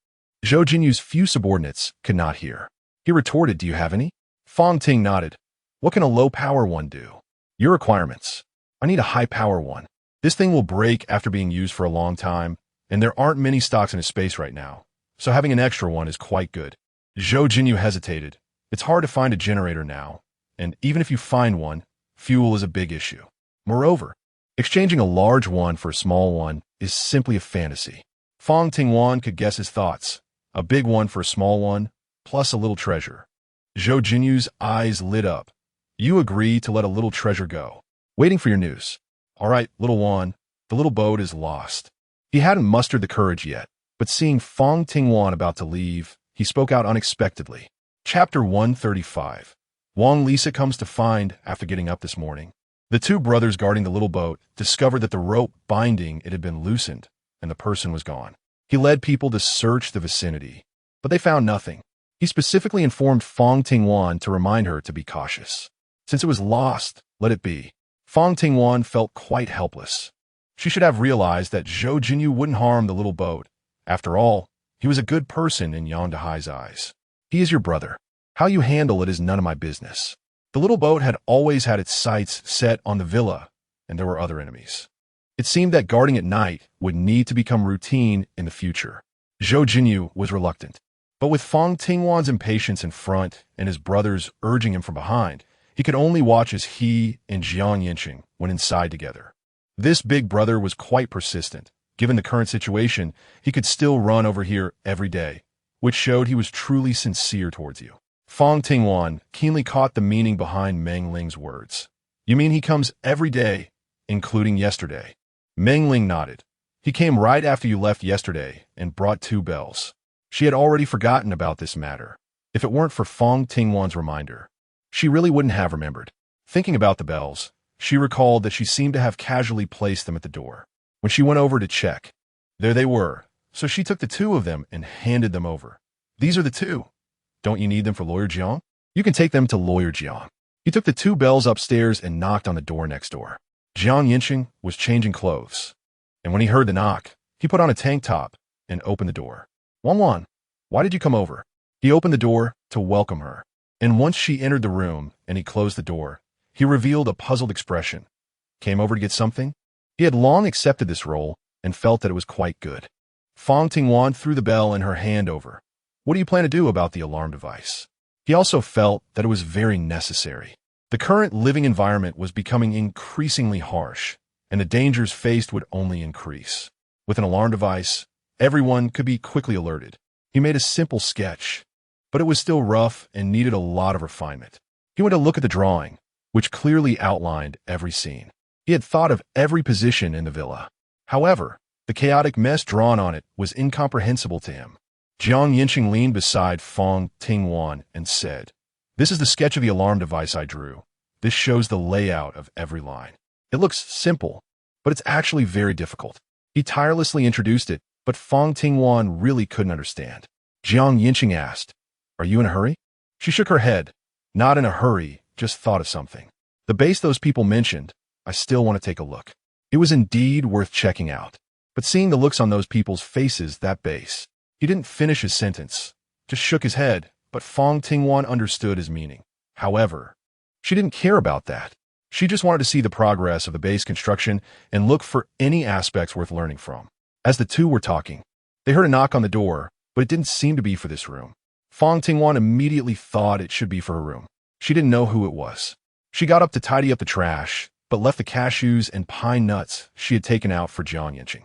Zhou Jinyu's few subordinates could not hear. He retorted, do you have any? Fang Ting nodded. What can a low-power one do? Your requirements. I need a high-power one. This thing will break after being used for a long time, and there aren't many stocks in his space right now, so having an extra one is quite good. Zhou Jinyu hesitated. It's hard to find a generator now, and even if you find one, fuel is a big issue. Moreover, exchanging a large one for a small one is simply a fantasy. Fang Tingwan could guess his thoughts. A big one for a small one, plus a little treasure. Zhou Jinyu's eyes lit up. You agree to let a little treasure go. Waiting for your news. All right, little one, the little boat is lost. He hadn't mustered the courage yet, but seeing Fang Tingwan about to leave, he spoke out unexpectedly. Chapter 135. Wang Lisa comes to find after getting up this morning. The 2 brothers guarding the little boat discovered that the rope binding it had been loosened, and the person was gone. He led people to search the vicinity, but they found nothing. He specifically informed Fang Tingwan to remind her to be cautious. Since it was lost, let it be. Fang Tingwan felt quite helpless. She should have realized that Zhou Jinyu wouldn't harm the little boat. After all, he was a good person in Yang Dehai's eyes. He is your brother. How you handle it is none of my business. The little boat had always had its sights set on the villa, and there were other enemies. It seemed that guarding at night would need to become routine in the future. Zhou Jinyu was reluctant, but with Fang Tingwan's impatience in front and his brothers urging him from behind, he could only watch as he and Jiang Yancheng went inside together. This big brother was quite persistent. Given the current situation, he could still run over here every day, which showed he was truly sincere towards you. Fang Tingwan keenly caught the meaning behind Meng Ling's words. You mean he comes every day, including yesterday? Meng Ling nodded. He came right after you left yesterday and brought 2 bells. She had already forgotten about this matter. If it weren't for Fang Tingwan's reminder, she really wouldn't have remembered. Thinking about the bells, she recalled that she seemed to have casually placed them at the door. When she went over to check, there they were, so she took the 2 of them and handed them over. These are the 2. Don't you need them for Lawyer Jiang? You can take them to Lawyer Jiang. He took the 2 bells upstairs and knocked on the door next door. Jiang Yancheng was changing clothes, and when he heard the knock, he put on a tank top and opened the door. Wan Wan, why did you come over? He opened the door to welcome her, and once she entered the room and he closed the door, he revealed a puzzled expression. Came over to get something? He had long accepted this role and felt that it was quite good. Fang Tingwan threw the bell in her hand over. What do you plan to do about the alarm device? He also felt that it was very necessary. The current living environment was becoming increasingly harsh, and the dangers faced would only increase. With an alarm device, everyone could be quickly alerted. He made a simple sketch, but it was still rough and needed a lot of refinement. He went to look at the drawing, which clearly outlined every scene. He had thought of every position in the villa. However, the chaotic mess drawn on it was incomprehensible to him. Yancheng leaned beside Fang Tingwan and said, "This is the sketch of the alarm device I drew. This shows the layout of every line. It looks simple, but it's actually very difficult." He tirelessly introduced it, but Fang Tingwan really couldn't understand. Yancheng asked, "Are you in a hurry?" She shook her head. "Not in a hurry, just thought of something. The base those people mentioned, I still want to take a look." It was indeed worth checking out. But seeing the looks on those people's faces, that base. He didn't finish his sentence, just shook his head, but Fang Tingwan understood his meaning. However, she didn't care about that. She just wanted to see the progress of the base construction and look for any aspects worth learning from. As the two were talking, they heard a knock on the door, but it didn't seem to be for this room. Fang Tingwan immediately thought it should be for her room. She didn't know who it was. She got up to tidy up the trash, but left the cashews and pine nuts she had taken out for Yancheng.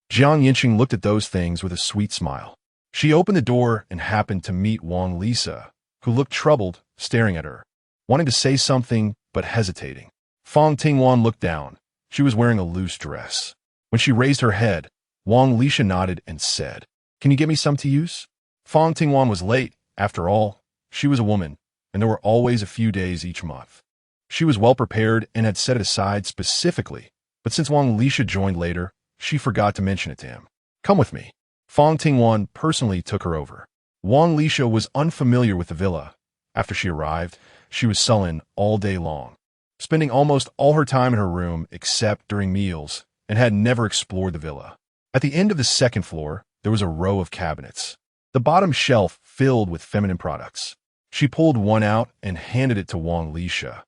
Yancheng looked at those things with a sweet smile. She opened the door and happened to meet Wang Lisa, who looked troubled, staring at her, wanting to say something but hesitating. Fang Tingwan looked down. She was wearing a loose dress. When she raised her head, Wang Lisa nodded and said, "Can you get me some to use?" Fang Tingwan was late. After all, she was a woman, and there were always a few days each month. She was well prepared and had set it aside specifically, but since Wang Lisa joined later, she forgot to mention it to him. "Come with me." Fang Tingwan personally took her over. Wang Lisa was unfamiliar with the villa. After she arrived, she was sullen all day long, spending almost all her time in her room except during meals, and had never explored the villa. At the end of the second floor, there was a row of cabinets, the bottom shelf filled with feminine products. She pulled one out and handed it to Wang Lisa.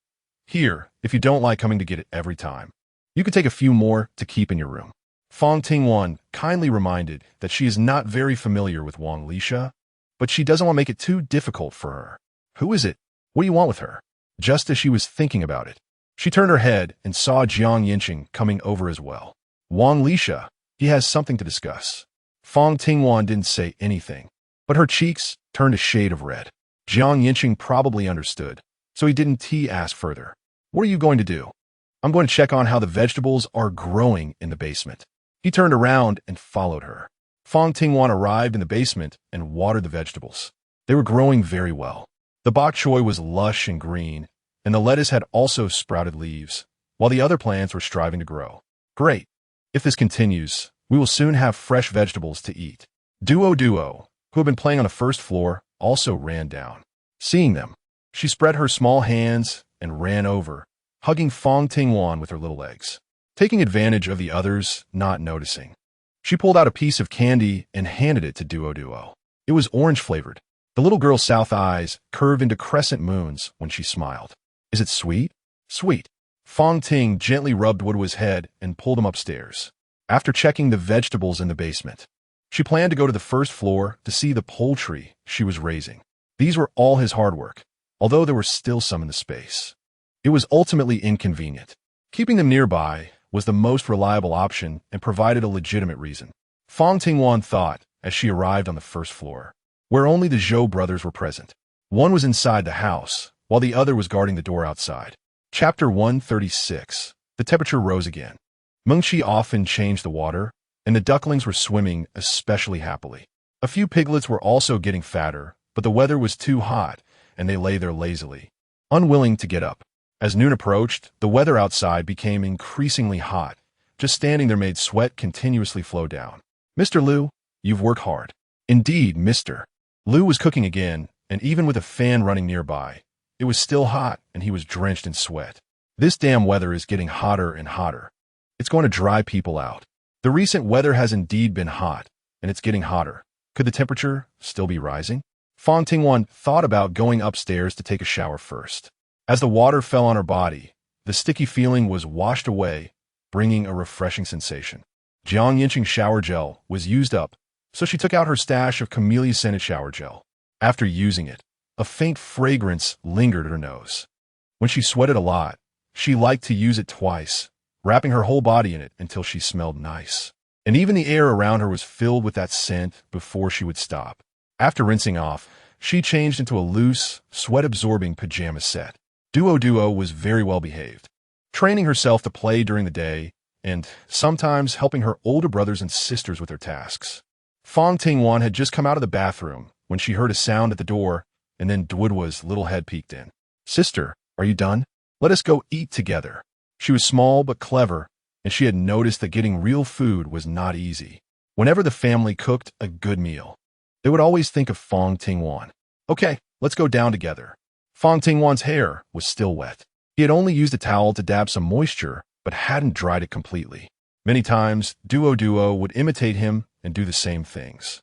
"Here, if you don't like coming to get it every time. You could take a few more to keep in your room." Fang Tingwan kindly reminded that she is not very familiar with Wang Lisa, but she doesn't want to make it too difficult for her. "Who is it? What do you want with her?" Just as she was thinking about it, she turned her head and saw Yancheng coming over as well. "Wang Lisa, he has something to discuss." Fang Tingwan didn't say anything, but her cheeks turned a shade of red. Yancheng probably understood, so he didn't ask further. "What are you going to do?" "I'm going to check on how the vegetables are growing in the basement." He turned around and followed her. Fang Tingwan arrived in the basement and watered the vegetables. They were growing very well. The bok choy was lush and green, and the lettuce had also sprouted leaves, while the other plants were striving to grow. "Great. If this continues, we will soon have fresh vegetables to eat." Duo, who had been playing on the first floor, also ran down. Seeing them, she spread her small hands and ran over, hugging Fang Tingwan with her little legs, taking advantage of the others not noticing. She pulled out a piece of candy and handed it to Duo. It was orange-flavored. The little girl's south eyes curved into crescent moons when she smiled. "Is it sweet?" "Sweet." Fang Ting gently rubbed Woodwa's head and pulled him upstairs. After checking the vegetables in the basement, she planned to go to the first floor to see the poultry she was raising. These were all his hard work, although there were still some in the space. It was ultimately inconvenient. Keeping them nearby was the most reliable option and provided a legitimate reason. Fang Tingwan thought as she arrived on the first floor, where only the Zhou brothers were present. One was inside the house, while the other was guarding the door outside. Chapter 136. The temperature rose again. Mengqi often changed the water, and the ducklings were swimming especially happily. A few piglets were also getting fatter, but the weather was too hot, and they lay there lazily, unwilling to get up. As noon approached, the weather outside became increasingly hot. Just standing there made sweat continuously flow down. "Mr. Liu, you've worked hard." "Indeed, Mr." Liu was cooking again, and even with a fan running nearby, it was still hot and he was drenched in sweat. "This damn weather is getting hotter and hotter. It's going to dry people out. The recent weather has indeed been hot, and it's getting hotter. Could the temperature still be rising?" Fang Tingwan thought about going upstairs to take a shower first. As the water fell on her body, the sticky feeling was washed away, bringing a refreshing sensation. Jiang Yancheng's shower gel was used up, so she took out her stash of camellia-scented shower gel. After using it, a faint fragrance lingered at her nose. When she sweated a lot, she liked to use it twice, wrapping her whole body in it until she smelled nice. And even the air around her was filled with that scent before she would stop. After rinsing off, she changed into a loose, sweat-absorbing pajama set. Duo was very well behaved, training herself to play during the day and sometimes helping her older brothers and sisters with their tasks. Fang Tingwan had just come out of the bathroom when she heard a sound at the door, and then Duo's little head peeked in. "Sister, are you done? Let us go eat together." She was small but clever, and she had noticed that getting real food was not easy. Whenever the family cooked a good meal, they would always think of Fang Tingwan. "Okay, let's go down together." Fang Tingwan's hair was still wet. He had only used a towel to dab some moisture, but hadn't dried it completely. Many times, Duo would imitate him and do the same things.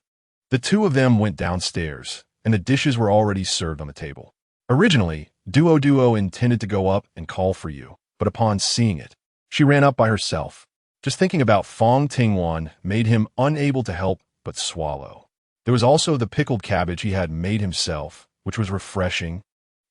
The two of them went downstairs, and the dishes were already served on the table. Originally, Duo intended to go up and call for you, but upon seeing it, she ran up by herself. Just thinking about Fang Tingwan made him unable to help but swallow. There was also the pickled cabbage he had made himself, which was refreshing,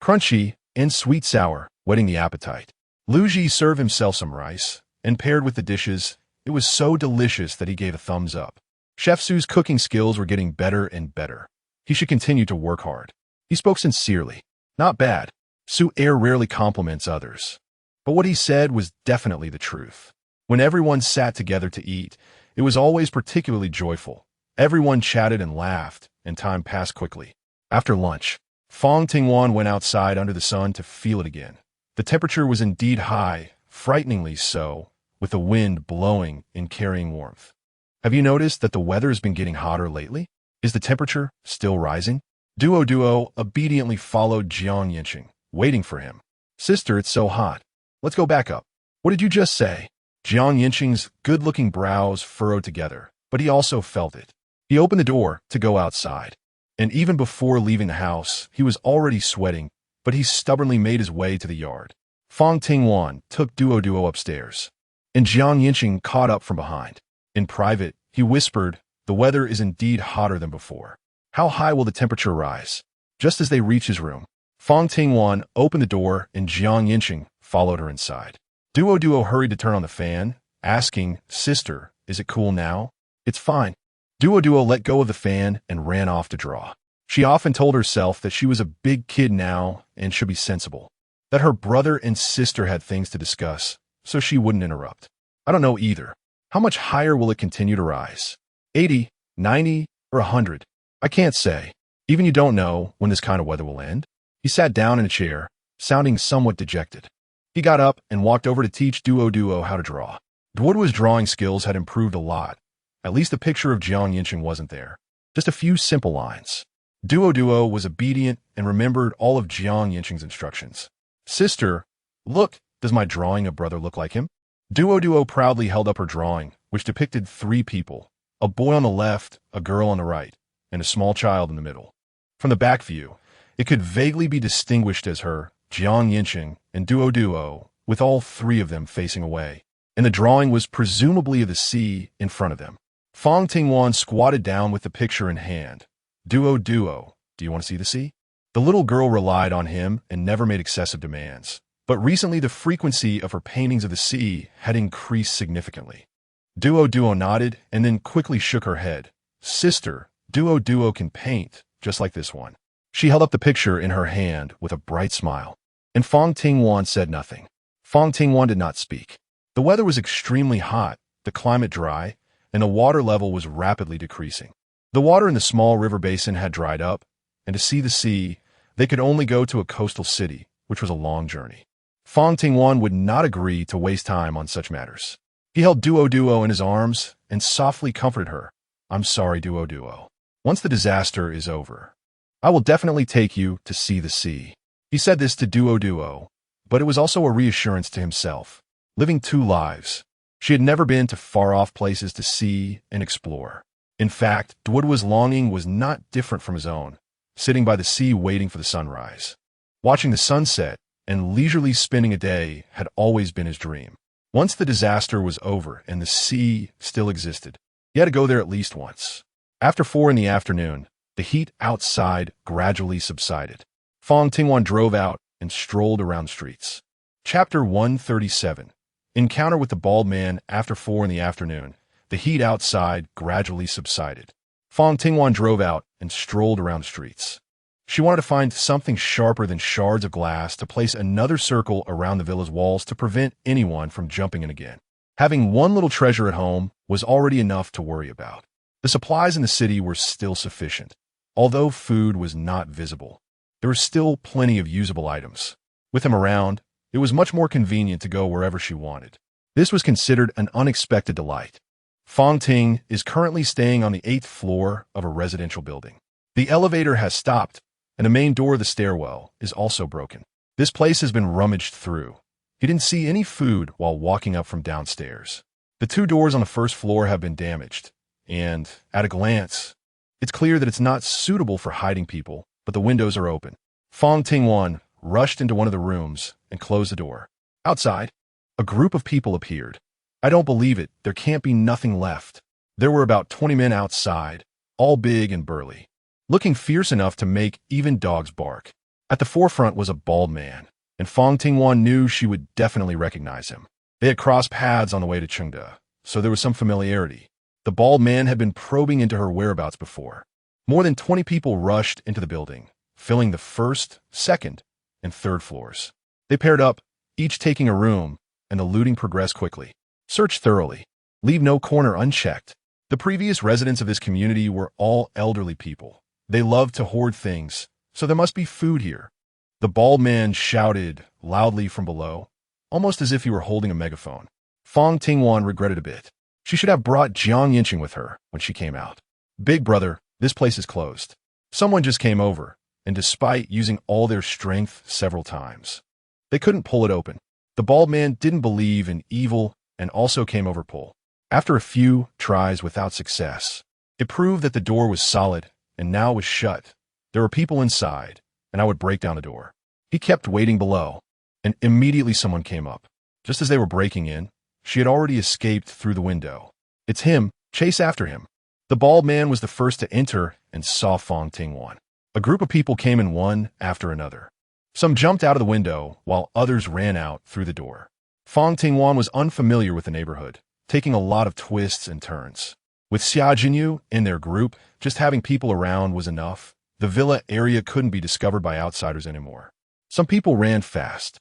crunchy, and sweet-sour, whetting the appetite. Luji served himself some rice, and paired with the dishes, it was so delicious that he gave a thumbs up. Chef Su's cooking skills were getting better and better. He should continue to work hard. He spoke sincerely. Not bad. Su rarely compliments others. But what he said was definitely the truth. When everyone sat together to eat, it was always particularly joyful. Everyone chatted and laughed, and time passed quickly. After lunch, Fang Tingwan went outside under the sun to feel it again. The temperature was indeed high, frighteningly so, with the wind blowing and carrying warmth. Have you noticed that the weather has been getting hotter lately? Is the temperature still rising? Duo obediently followed Jiang Yancheng, waiting for him. "Sister, it's so hot. Let's go back up." "What did you just say?" Jiang Yancheng's good-looking brows furrowed together, but he also felt it. He opened the door to go outside, and even before leaving the house, he was already sweating, but he stubbornly made his way to the yard. Fang Tingwan took Duo upstairs, and Jiang Yancheng caught up from behind. In private, he whispered, "The weather is indeed hotter than before. How high will the temperature rise?" Just as they reached his room, Fang Tingwan opened the door and Jiang Yancheng followed her inside. Duo hurried to turn on the fan, asking, "Sister, is it cool now?" "It's fine." Duo let go of the fan and ran off to draw. She often told herself that she was a big kid now and should be sensible, that her brother and sister had things to discuss, so she wouldn't interrupt. "I don't know either. How much higher will it continue to rise? 80, 90, or 100? I can't say. Even you don't know when this kind of weather will end." He sat down in a chair, sounding somewhat dejected. He got up and walked over to teach Duo how to draw. Duo's drawing skills had improved a lot. At least the picture of Jiang Yancheng wasn't there. Just a few simple lines. Duo was obedient and remembered all of Jiang Yancheng's instructions. "Sister, look, does my drawing of brother look like him?" Duo proudly held up her drawing, which depicted 3 people, a boy on the left, a girl on the right, and a small child in the middle. From the back view, it could vaguely be distinguished as her, Jiang Yancheng, and Duo, with all 3 of them facing away, and the drawing was presumably of the sea in front of them. Fang Tingwan squatted down with the picture in hand. Duo, do you want to see the sea?" The little girl relied on him and never made excessive demands. But recently the frequency of her paintings of the sea had increased significantly. Duo nodded and then quickly shook her head. "Sister, Duo can paint, just like this one." She held up the picture in her hand with a bright smile, and Fang Tingwan said nothing. Fang Tingwan did not speak. The weather was extremely hot, the climate dry, and the water level was rapidly decreasing. The water in the small river basin had dried up, and to see the sea, they could only go to a coastal city, which was a long journey. Fang Tingwan would not agree to waste time on such matters. He held Duo in his arms and softly comforted her. "I'm sorry, Duo. Once the disaster is over, I will definitely take you to see the sea." He said this to Duo, but it was also a reassurance to himself. Living 2 lives, she had never been to far-off places to see and explore. In fact, Duo's longing was not different from his own, sitting by the sea waiting for the sunrise. Watching the sunset and leisurely spending a day had always been his dream. Once the disaster was over and the sea still existed, you had to go there at least once. After 4 in the afternoon, the heat outside gradually subsided. Fang Tingwan drove out and strolled around the streets. Chapter 137. Encounter with the bald man. After 4 in the afternoon, the heat outside gradually subsided. Fang Tingwan drove out and strolled around the streets. She wanted to find something sharper than shards of glass to place another circle around the villa's walls to prevent anyone from jumping in again. Having one little treasure at home was already enough to worry about. The supplies in the city were still sufficient. Although food was not visible, there were still plenty of usable items. With him around, it was much more convenient to go wherever she wanted. This was considered an unexpected delight. Fang Ting is currently staying on the 8th floor of a residential building. The elevator has stopped, and the main door of the stairwell is also broken. This place has been rummaged through. He didn't see any food while walking up from downstairs. The 2 doors on the 1st floor have been damaged, and, at a glance, it's clear that it's not suitable for hiding people, but the windows are open. Fang Tingwan rushed into one of the rooms and closed the door. Outside, a group of people appeared. I don't believe it, there can't be nothing left. There were about 20 men outside, all big and burly, looking fierce enough to make even dogs bark. At the forefront was a bald man, and Fang Tingwan knew she would definitely recognize him. They had crossed paths on the way to Chengde, so there was some familiarity. The bald man had been probing into her whereabouts before. More than 20 people rushed into the building, filling the 1st, 2nd, and 3rd floors. They paired up, each taking a room, and the looting progressed quickly. Search thoroughly. Leave no corner unchecked. The previous residents of this community were all elderly people. They loved to hoard things, so there must be food here. The bald man shouted loudly from below, almost as if he were holding a megaphone. Fang Tingwan regretted a bit. She should have brought Yancheng with her when she came out. Big brother, this place is closed. Someone just came over, and despite using all their strength several times, they couldn't pull it open. The bald man didn't believe in evil and also came over pull. After a few tries without success, it proved that the door was solid and now was shut. There were people inside, and I would break down the door. He kept waiting below, and immediately someone came up. Just as they were breaking in, she had already escaped through the window. It's him, chase after him. The bald man was the first to enter and saw Fang Tingwan. A group of people came in one after another. Some jumped out of the window, while others ran out through the door. Fang Tingwan was unfamiliar with the neighborhood, taking a lot of twists and turns. With Xia Jinyu in their group, just having people around was enough. The villa area couldn't be discovered by outsiders anymore. Some people ran fast,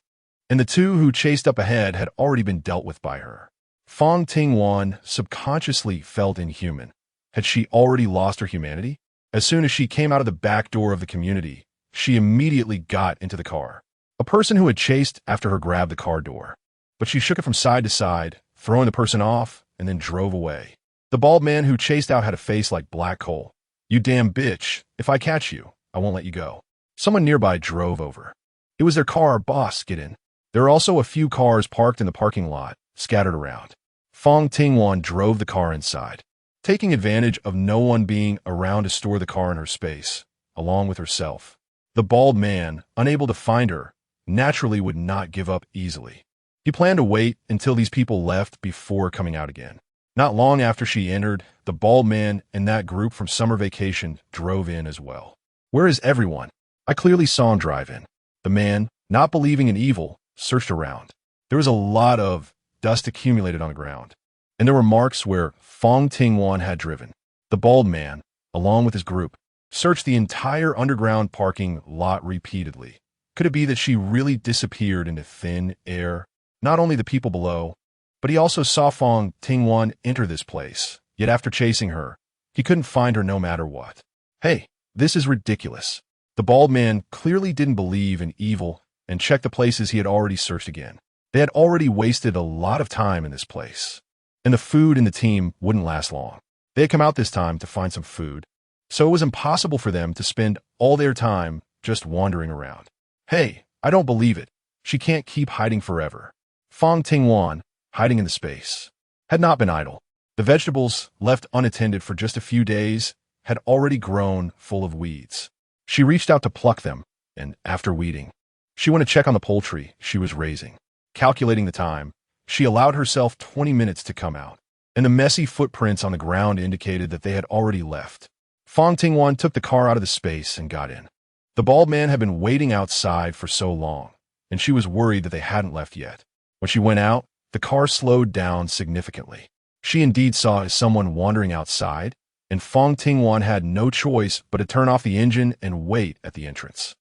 and the 2 who chased up ahead had already been dealt with by her. Fang Tingwan subconsciously felt inhuman. Had she already lost her humanity? As soon as she came out of the back door of the community, she immediately got into the car. A person who had chased after her grabbed the car door, but she shook it from side to side, throwing the person off, and then drove away. The bald man who chased out had a face like black coal. You damn bitch, if I catch you, I won't let you go. Someone nearby drove over. It was their car. Boss, get in. There were also a few cars parked in the parking lot, scattered around. Fang Tingwan drove the car inside, taking advantage of no one being around to store the car in her space, along with herself. The bald man, unable to find her, naturally would not give up easily. He planned to wait until these people left before coming out again. Not long after she entered, the bald man and that group from summer vacation drove in as well. Where is everyone? I clearly saw him drive in. The man, not believing in evil, searched around. There was a lot of dust accumulated on the ground, and there were marks where Fang Tingwan had driven. The bald man, along with his group, searched the entire underground parking lot repeatedly. Could it be that she really disappeared into thin air? Not only the people below, but he also saw Fang Tingwan enter this place. Yet after chasing her, he couldn't find her no matter what. Hey, this is ridiculous. The bald man clearly didn't believe in evil and checked the places he had already searched again. They had already wasted a lot of time in this place, and the food in the team wouldn't last long. They had come out this time to find some food, so it was impossible for them to spend all their time just wandering around. Hey, I don't believe it. She can't keep hiding forever. Fang Tingwan, hiding in the space, had not been idle. The vegetables, left unattended for just a few days, had already grown full of weeds. She reached out to pluck them, and after weeding, she went to check on the poultry she was raising. Calculating the time, She allowed herself 20 minutes to come out, and the messy footprints on the ground indicated that they had already left. Fang Tingwan took the car out of the space and got in. The bald man had been waiting outside for so long, and she was worried that they hadn't left yet. When she went out, the car slowed down significantly. She indeed saw someone wandering outside, and Fang Tingwan had no choice but to turn off the engine and wait at the entrance.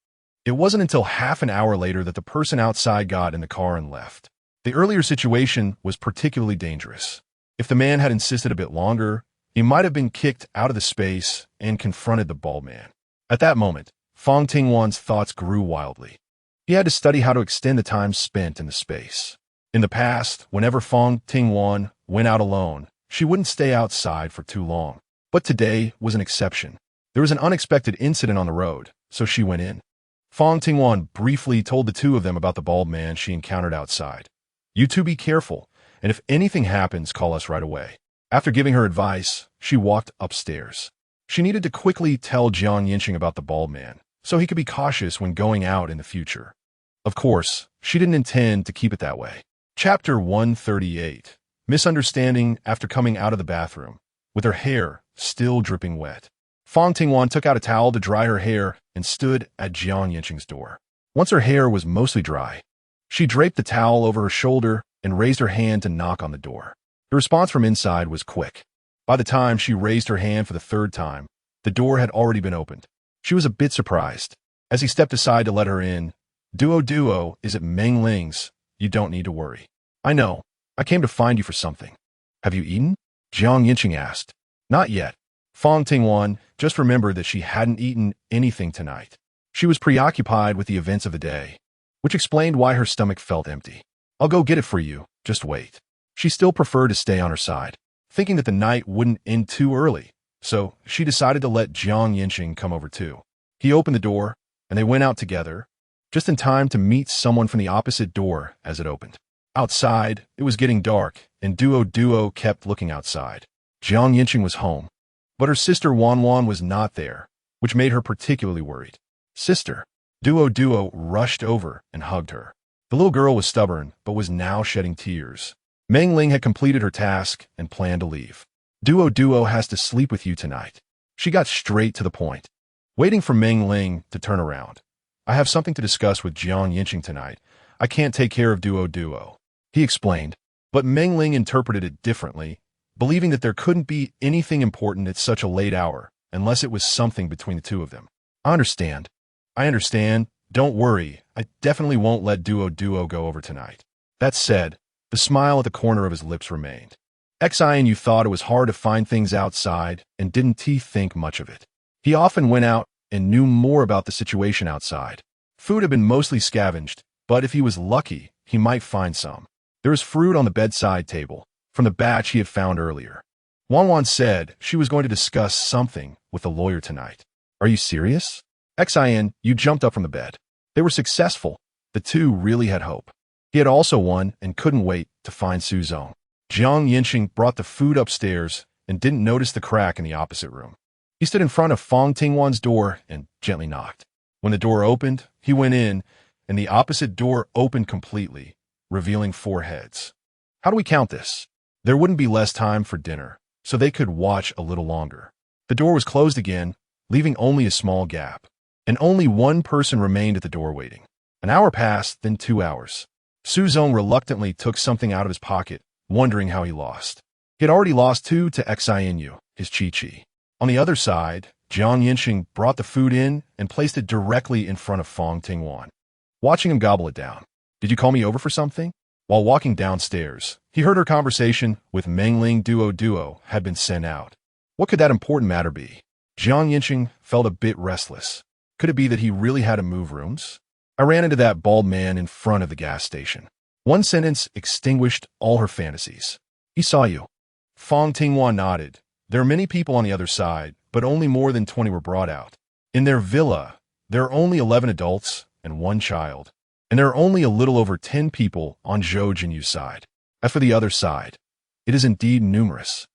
It wasn't until half an hour later that the person outside got in the car and left. The earlier situation was particularly dangerous. If the man had insisted a bit longer, he might have been kicked out of the space and confronted the bald man. At that moment, Fang Tingwan's thoughts grew wildly. He had to study how to extend the time spent in the space. In the past, whenever Fang Tingwan went out alone, she wouldn't stay outside for too long. But today was an exception. There was an unexpected incident on the road, so she went in. Fang Tingwan briefly told the two of them about the bald man she encountered outside. "You two be careful, and if anything happens, call us right away." After giving her advice, she walked upstairs. She needed to quickly tell Yancheng about the bald man, so he could be cautious when going out in the future. Of course, she didn't intend to keep it that way. Chapter 138. Misunderstanding after coming out of the bathroom, with her hair still dripping wet. Fang Tingwan took out a towel to dry her hair and stood at Yancheng's door. Once her hair was mostly dry, she draped the towel over her shoulder and raised her hand to knock on the door. The response from inside was quick. By the time she raised her hand for the third time, the door had already been opened. She was a bit surprised. As he stepped aside to let her in, "Duo is at Meng Ling's. You don't need to worry." "I know. I came to find you for something." "Have you eaten?" Yancheng asked. "Not yet." Fang Tingwan just remembered that she hadn't eaten anything tonight. She was preoccupied with the events of the day, which explained why her stomach felt empty. "I'll go get it for you. Just wait." She still preferred to stay on her side, thinking that the night wouldn't end too early, so she decided to let Yancheng come over too. He opened the door, and they went out together, just in time to meet someone from the opposite door as it opened. Outside, it was getting dark, and Duo kept looking outside. Yancheng was home, but her sister Wanwan was not there, which made her particularly worried. "Sister." Duo rushed over and hugged her. The little girl was stubborn, but was now shedding tears. Meng Ling had completed her task and planned to leave. "Duo has to sleep with you tonight." She got straight to the point, waiting for Meng Ling to turn around. "I have something to discuss with Yancheng tonight. I can't take care of Duo," he explained, but Meng Ling interpreted it differently, believing that there couldn't be anything important at such a late hour, unless it was something between the two of them. I understand. Don't worry. I definitely won't let Duo go over tonight." That said, the smile at the corner of his lips remained. You thought it was hard to find things outside, and didn't he think much of it? He often went out and knew more about the situation outside. Food had been mostly scavenged, but if he was lucky, he might find some. There was fruit on the bedside table, from the batch he had found earlier. Wanwan said she was going to discuss something with the lawyer tonight. "Are you serious?" You jumped up from the bed. They were successful. The two really had hope. He had also won and couldn't wait to find Suzong. Yancheng brought the food upstairs and didn't notice the crack in the opposite room. He stood in front of Fang Tingwan's door and gently knocked. When the door opened, he went in, and the opposite door opened completely, revealing 4 heads. "How do we count this?" There wouldn't be less time for dinner, so they could watch a little longer. The door was closed again, leaving only a small gap, and only one person remained at the door waiting. An hour passed, then 2 hours. Suzong reluctantly took something out of his pocket, wondering how he lost. He had already lost 2 to Xianyu, his chi-chi. On the other side, Yancheng brought the food in and placed it directly in front of Fang Tingwan, watching him gobble it down. "Did you call me over for something?" While walking downstairs, he heard her conversation with Meng Ling. Duo had been sent out. What could that important matter be? Yancheng felt a bit restless. Could it be that he really had to move rooms? "I ran into that bald man in front of the gas station." One sentence extinguished all her fantasies. "He saw you." Fang Tingwan nodded. There are many people on the other side, but only more than 20 were brought out. In their villa, there are only 11 adults and 1 child, and there are only a little over 10 people on Zhou Jinyu's side. As for the other side, it is indeed numerous.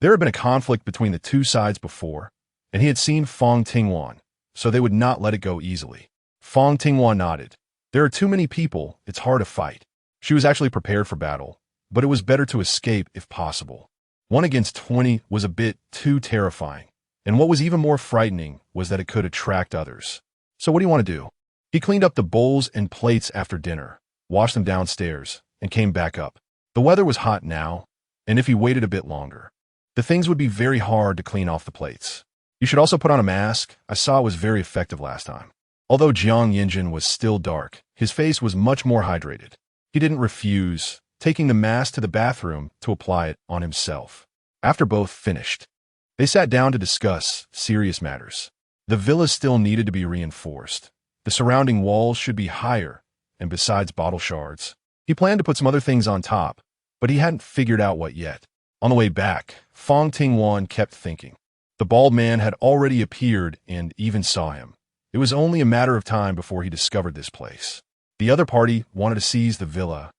There had been a conflict between the two sides before, and he had seen Fang Tingwan, so they would not let it go easily. Fang Tingwan nodded. "There are too many people, it's hard to fight." She was actually prepared for battle, but it was better to escape if possible. 1 against 20 was a bit too terrifying, and what was even more frightening was that it could attract others. So what do you want to do? He cleaned up the bowls and plates after dinner, washed them downstairs, and came back up. The weather was hot now, and if he waited a bit longer, the things would be very hard to clean off the plates. You should also put on a mask. I saw it was very effective last time. Although Yancheng was still dark, his face was much more hydrated. He didn't refuse, taking the mask to the bathroom to apply it on himself. After both finished, they sat down to discuss serious matters. The villa still needed to be reinforced. The surrounding walls should be higher, and besides bottle shards, he planned to put some other things on top, but he hadn't figured out what yet. On the way back, Fang Tingwan kept thinking. The bald man had already appeared and even saw him. It was only a matter of time before he discovered this place. The other party wanted to seize the villa.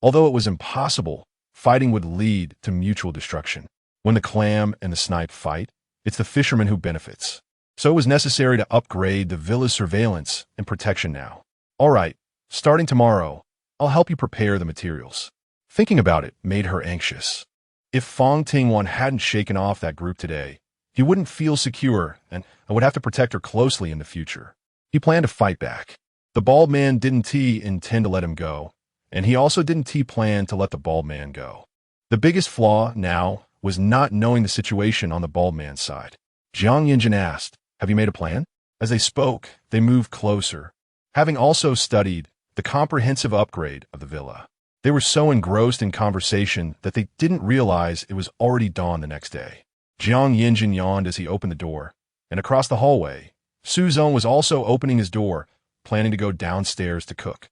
Although it was impossible, fighting would lead to mutual destruction. When the clam and the snipe fight, it's the fisherman who benefits. So it was necessary to upgrade the villa's surveillance and protection now. All right, starting tomorrow, I'll help you prepare the materials. Thinking about it made her anxious. If Fang Tingwan hadn't shaken off that group today, he wouldn't feel secure, and I would have to protect her closely in the future. He planned to fight back. The bald man didn't intend to let him go, and he also didn't plan to let the bald man go. The biggest flaw now was not knowing the situation on the bald man's side. Yancheng asked, "Have you made a plan?" As they spoke, they moved closer, having also studied the comprehensive upgrade of the villa. They were so engrossed in conversation that they didn't realize it was already dawn the next day. Yancheng yawned as he opened the door, and across the hallway, Suzong was also opening his door, planning to go downstairs to cook.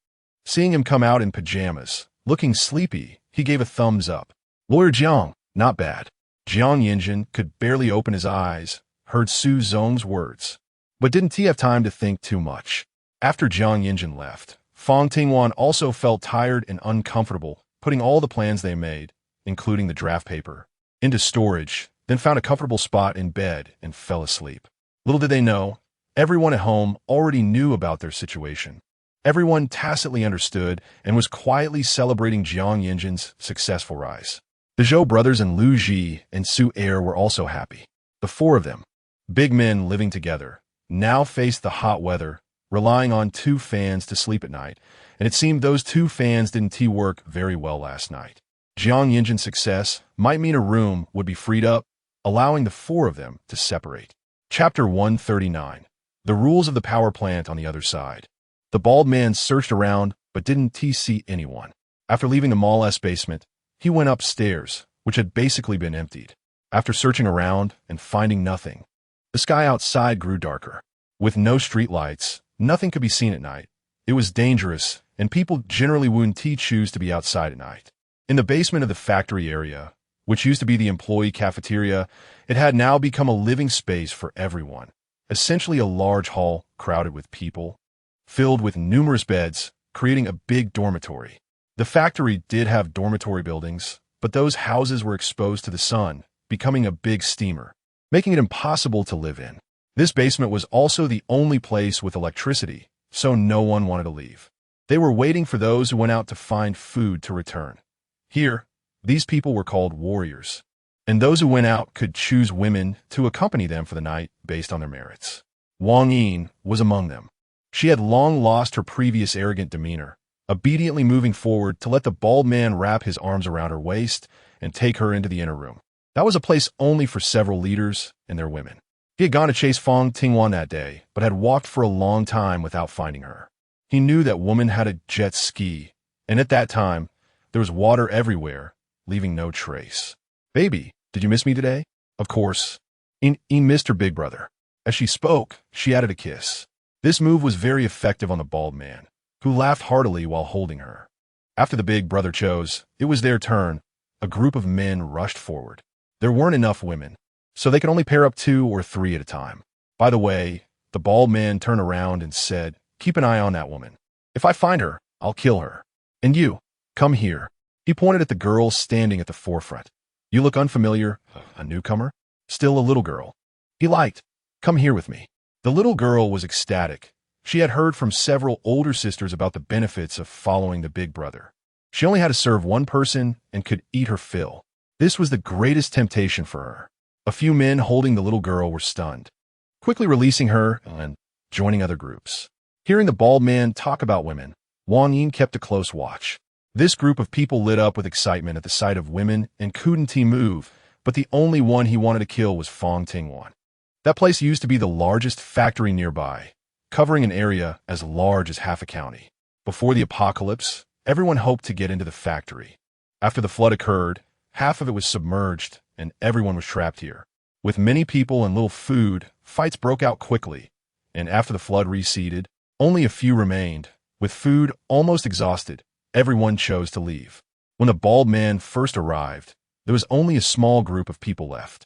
Seeing him come out in pajamas, looking sleepy, he gave a thumbs up. "Lawyer Jiang, not bad." Yancheng could barely open his eyes, heard Suzong's words, but didn't have time to think too much. After Yancheng left, Fang Tingwan also felt tired and uncomfortable, putting all the plans they made, including the draft paper, into storage, then found a comfortable spot in bed and fell asleep. Little did they know, everyone at home already knew about their situation. Everyone tacitly understood and was quietly celebrating Yancheng's successful rise. The Zhou brothers and Lu Ji and Su Er were also happy. The 4 of them, big men living together, now faced the hot weather, relying on 2 fans to sleep at night, and it seemed those 2 fans didn't work very well last night. Yancheng's success might mean a room would be freed up, allowing the 4 of them to separate. Chapter 139. The rules of the power plant on the other side. The bald man searched around but didn't see anyone. After leaving the mall's basement, he went upstairs, which had basically been emptied. After searching around and finding nothing, the sky outside grew darker. With no streetlights, nothing could be seen at night. It was dangerous, and people generally wouldn't choose to be outside at night. In the basement of the factory area, which used to be the employee cafeteria, it had now become a living space for everyone. Essentially a large hall crowded with people, filled with numerous beds, creating a big dormitory. The factory did have dormitory buildings, but those houses were exposed to the sun, becoming a big steamer, making it impossible to live in. This basement was also the only place with electricity, so no one wanted to leave. They were waiting for those who went out to find food to return. Here, these people were called warriors, and those who went out could choose women to accompany them for the night based on their merits. Wang Yin was among them. She had long lost her previous arrogant demeanor, obediently moving forward to let the bald man wrap his arms around her waist and take her into the inner room. That was a place only for several leaders and their women. He had gone to chase Fang Tingwan that day, but had walked for a long time without finding her. He knew that woman had a jet ski, and at that time, there was water everywhere, leaving no trace. "Baby, did you miss me today?" "Of course." He missed her big brother. As she spoke, she added a kiss. This move was very effective on the bald man, who laughed heartily while holding her. After the big brother chose, it was their turn. A group of men rushed forward. There weren't enough women, so they could only pair up 2 or 3 at a time. By the way, the bald man turned around and said, "Keep an eye on that woman. If I find her, I'll kill her. And you, come here." He pointed at the girl standing at the forefront. "You look unfamiliar. A newcomer? Still a little girl." He liked. "Come here with me." The little girl was ecstatic. She had heard from several older sisters about the benefits of following the big brother. She only had to serve one person and could eat her fill. This was the greatest temptation for her. A few men holding the little girl were stunned, quickly releasing her and joining other groups. Hearing the bald man talk about women, Wang Yin kept a close watch. This group of people lit up with excitement at the sight of women and couldn't move, but the only one he wanted to kill was Fang Tingwan. That place used to be the largest factory nearby, covering an area as large as half a county. Before the apocalypse, everyone hoped to get into the factory. After the flood occurred, half of it was submerged and everyone was trapped here. With many people and little food, fights broke out quickly, and after the flood receded, only a few remained. With food almost exhausted, everyone chose to leave. When the bald man first arrived, there was only a small group of people left,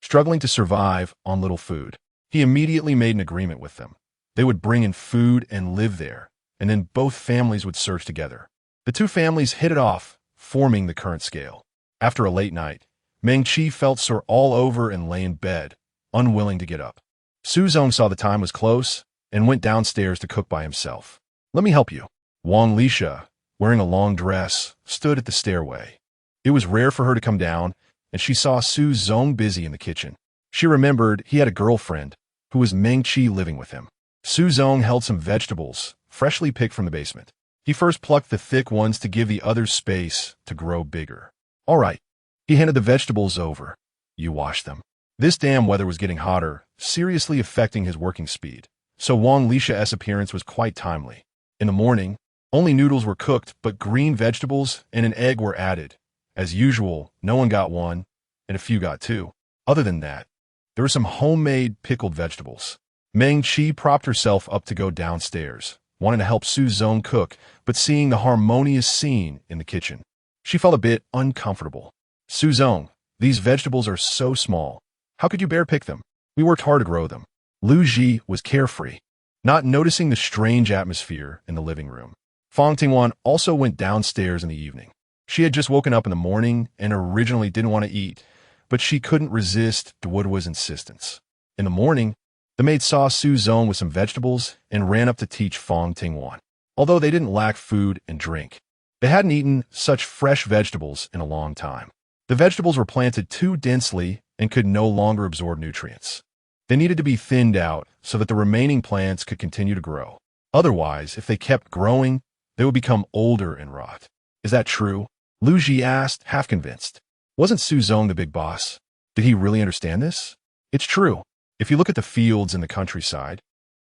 struggling to survive on little food. He immediately made an agreement with them. They would bring in food and live there, and then both families would search together. The two families hit it off, forming the current scale. After a late night, Meng Qi felt sore all over and lay in bed, unwilling to get up. Su Zong saw the time was close and went downstairs to cook by himself. "Let me help you." Wang Lisha, wearing a long dress, stood at the stairway. It was rare for her to come down, and she saw Su Zong busy in the kitchen. She remembered he had a girlfriend who was Meng Qi living with him. Su Zong held some vegetables, freshly picked from the basement. He first plucked the thick ones to give the others space to grow bigger. "All right." He handed the vegetables over. "You wash them." This damn weather was getting hotter, seriously affecting his working speed. So Wang Lisha's appearance was quite timely. In the morning, only noodles were cooked, but green vegetables and an egg were added. As usual, no one got one, and a few got two. Other than that, there were some homemade pickled vegetables. Meng Qi propped herself up to go downstairs, wanting to help Su Zong cook, but seeing the harmonious scene in the kitchen, she felt a bit uncomfortable. "Su Zong, these vegetables are so small. How could you bear pick them? We worked hard to grow them." Lu Ji was carefree, not noticing the strange atmosphere in the living room. Fang Tingwan also went downstairs in the evening. She had just woken up in the morning and originally didn't want to eat, but she couldn't resist Duodua's insistence. In the morning, the maid saw Su Zong with some vegetables and ran up to teach Fang Tingwan. Although they didn't lack food and drink, they hadn't eaten such fresh vegetables in a long time. The vegetables were planted too densely and could no longer absorb nutrients. They needed to be thinned out so that the remaining plants could continue to grow. Otherwise, if they kept growing, they would become older and rot. "Is that true?" Lu Ji asked, half convinced. Wasn't Su Zong the big boss? Did he really understand this? "It's true. If you look at the fields in the countryside,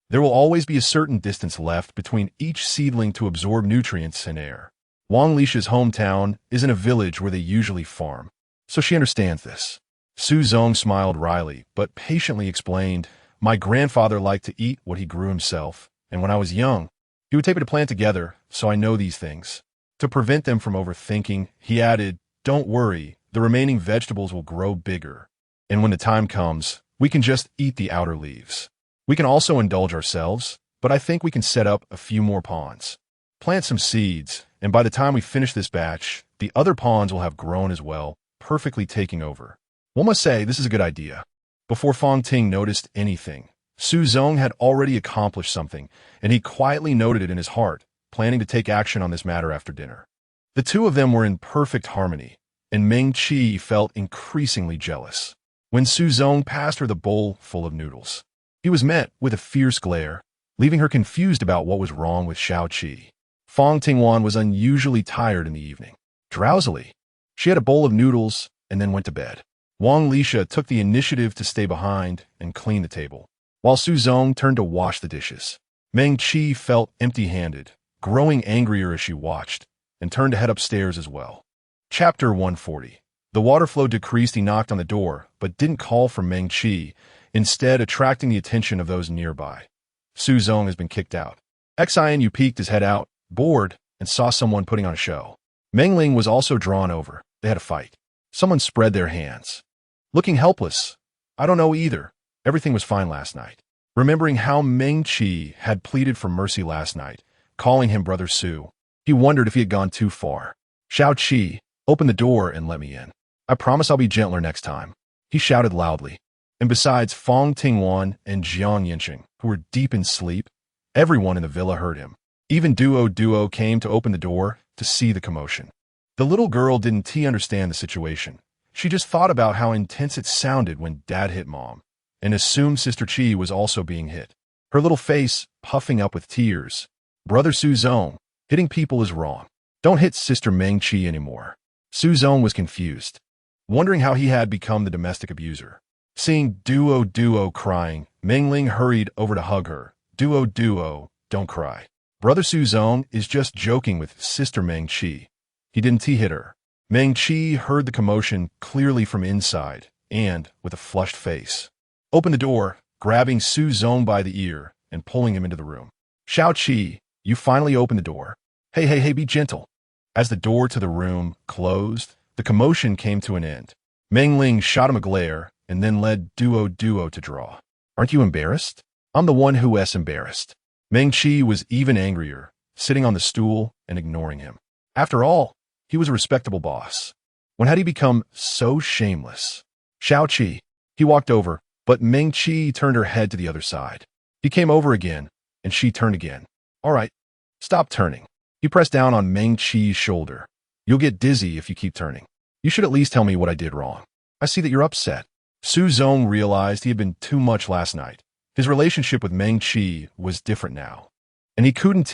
there will always be a certain distance left between each seedling to absorb nutrients and air. Wang Lisha's hometown is in a village where they usually farm, so she understands this." Su Zong smiled wryly, but patiently explained, "My grandfather liked to eat what he grew himself, and when I was young, he would take me to plant together, so I know these things." To prevent them from overthinking, he added, "Don't worry, the remaining vegetables will grow bigger, and when the time comes, we can just eat the outer leaves. We can also indulge ourselves, but I think we can set up a few more ponds. Plant some seeds, and by the time we finish this batch, the other ponds will have grown as well, perfectly taking over." One must say this is a good idea. Before Fang Ting noticed anything, Su Zong had already accomplished something, and he quietly noted it in his heart, planning to take action on this matter after dinner. The two of them were in perfect harmony, and Meng Qi felt increasingly jealous. When Su Zong passed her the bowl full of noodles, he was met with a fierce glare, leaving her confused about what was wrong with Xiao Qi. Fang Tingwan was unusually tired in the evening. Drowsily, she had a bowl of noodles and then went to bed. Wang Lisha took the initiative to stay behind and clean the table, while Su Zong turned to wash the dishes. Meng Qi felt empty-handed, growing angrier as she watched, and turned to head upstairs as well. Chapter 140. The water flow decreased. He knocked on the door, but didn't call for Meng Qi, instead attracting the attention of those nearby. Su Zong has been kicked out. Xianu peeked his head out, bored, and saw someone putting on a show. Meng Ling was also drawn over. They had a fight. Someone spread their hands, looking helpless. "I don't know either. Everything was fine last night." Remembering how Meng Qi had pleaded for mercy last night, calling him Brother Su, he wondered if he had gone too far. "Xiao Qi, open the door and let me in. I promise I'll be gentler next time," he shouted loudly. And besides Fang Tingwan and Yancheng, who were deep in sleep, everyone in the villa heard him. Even Duo came to open the door, to see the commotion. The little girl didn't understand the situation. She just thought about how intense it sounded when Dad hit Mom, and assumed Sister Chi was also being hit. Her little face puffing up with tears. Brother Suzong, hitting people is wrong. Don't hit Sister Meng Chi anymore. Suzong was confused, wondering how he had become the domestic abuser. Seeing Duo crying, Meng Ling hurried over to hug her. Duo, don't cry. Brother Suzong is just joking with Sister Meng Chi. He didn't hit her. Meng Chi heard the commotion clearly from inside, and, with a flushed face, opened the door, grabbing Suzong by the ear and pulling him into the room. Xiao Qi, you finally opened the door. Hey, be gentle. As the door to the room closed, the commotion came to an end. Meng Ling shot him a glare and then led Duo to draw. Aren't you embarrassed? I'm the one who is embarrassed. Meng Chi was even angrier, sitting on the stool and ignoring him. After all, he was a respectable boss. When had he become so shameless? Xiao Qi. He walked over, but Meng Chi turned her head to the other side. He came over again, and she turned again. All right, stop turning. He pressed down on Meng Chi's shoulder. You'll get dizzy if you keep turning. You should at least tell me what I did wrong. I see that you're upset. Suzong realized he had been too much last night. His relationship with Meng Chi was different now, and he couldn't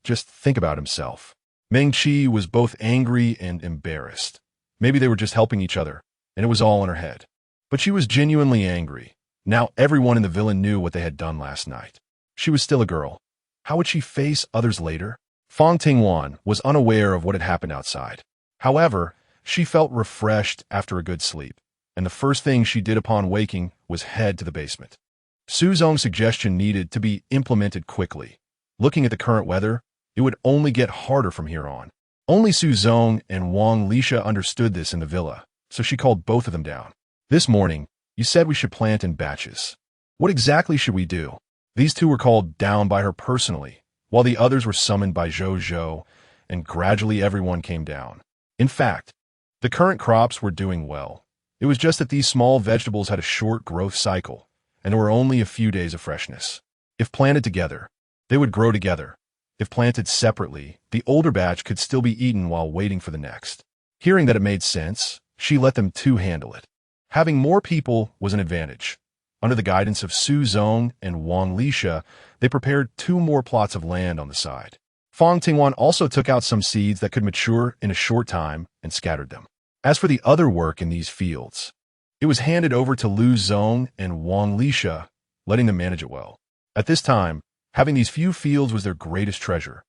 just think about himself. Meng Chi was both angry and embarrassed. Maybe they were just helping each other, and it was all in her head. But she was genuinely angry. Now everyone in the villa knew what they had done last night. She was still a girl. How would she face others later? Fang Tingwan was unaware of what had happened outside. However, she felt refreshed after a good sleep, and the first thing she did upon waking was head to the basement. Suzong's suggestion needed to be implemented quickly. Looking at the current weather, it would only get harder from here on. Only Suzong and Wang Lisha understood this in the villa, so she called both of them down. This morning, you said we should plant in batches. What exactly should we do? These two were called down by her personally, while the others were summoned by Zhou, and gradually everyone came down. In fact, the current crops were doing well. It was just that these small vegetables had a short growth cycle, and there were only a few days of freshness. If planted together, they would grow together. If planted separately, the older batch could still be eaten while waiting for the next. Hearing that it made sense, she let them two handle it. Having more people was an advantage. Under the guidance of Suzong and Wang Lisha, they prepared 2 more plots of land on the side. Fang Tingwan also took out some seeds that could mature in a short time and scattered them. As for the other work in these fields, it was handed over to Lu Zong and Wang Lisha, letting them manage it well. At this time, having these few fields was their greatest treasure.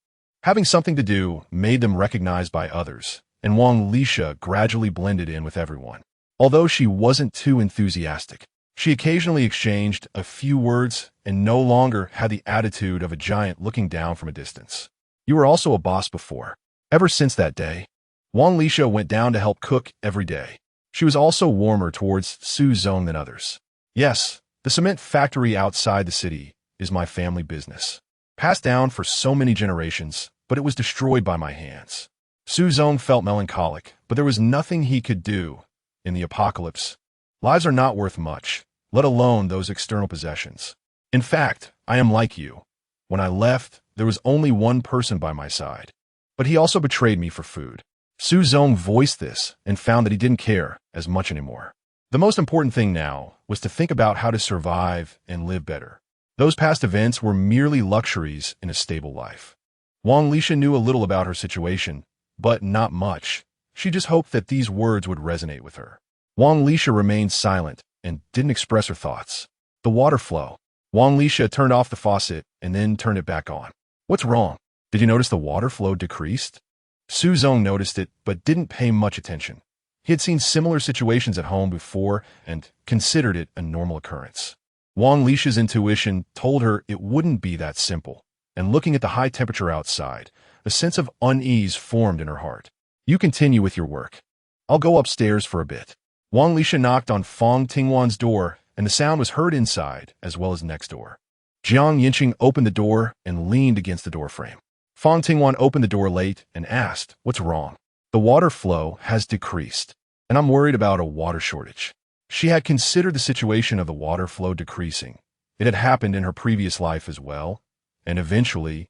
Having something to do made them recognized by others, and Wang Lisha gradually blended in with everyone. Although she wasn't too enthusiastic, she occasionally exchanged a few words and no longer had the attitude of a giant looking down from a distance. You were also a boss before. Ever since that day, Wang Lisha went down to help cook every day. She was also warmer towards Suzong than others. Yes, the cement factory outside the city is my family business. Passed down for so many generations, but it was destroyed by my hands. Suzong felt melancholic, but there was nothing he could do. In the apocalypse, lives are not worth much, let alone those external possessions. In fact, I am like you. When I left, there was only one person by my side, but he also betrayed me for food. Suzong voiced this and found that he didn't care as much anymore. The most important thing now was to think about how to survive and live better. Those past events were merely luxuries in a stable life. Wang Lisha knew a little about her situation, but not much. She just hoped that these words would resonate with her. Wang Lisha remained silent and didn't express her thoughts. The water flow. Wang Lisha turned off the faucet and then turned it back on. What's wrong? Did you notice the water flow decreased? Suzong noticed it, but didn't pay much attention. He had seen similar situations at home before and considered it a normal occurrence. Wang Lisha's intuition told her it wouldn't be that simple, and looking at the high temperature outside, a sense of unease formed in her heart. You continue with your work. I'll go upstairs for a bit. Wang Lisha knocked on Fang Tingwan's door, and the sound was heard inside as well as next door. Yancheng opened the door and leaned against the doorframe. Fang Tingwan opened the door late and asked, "What's wrong?" The water flow has decreased, and I'm worried about a water shortage. She had considered the situation of the water flow decreasing. It had happened in her previous life as well, and eventually,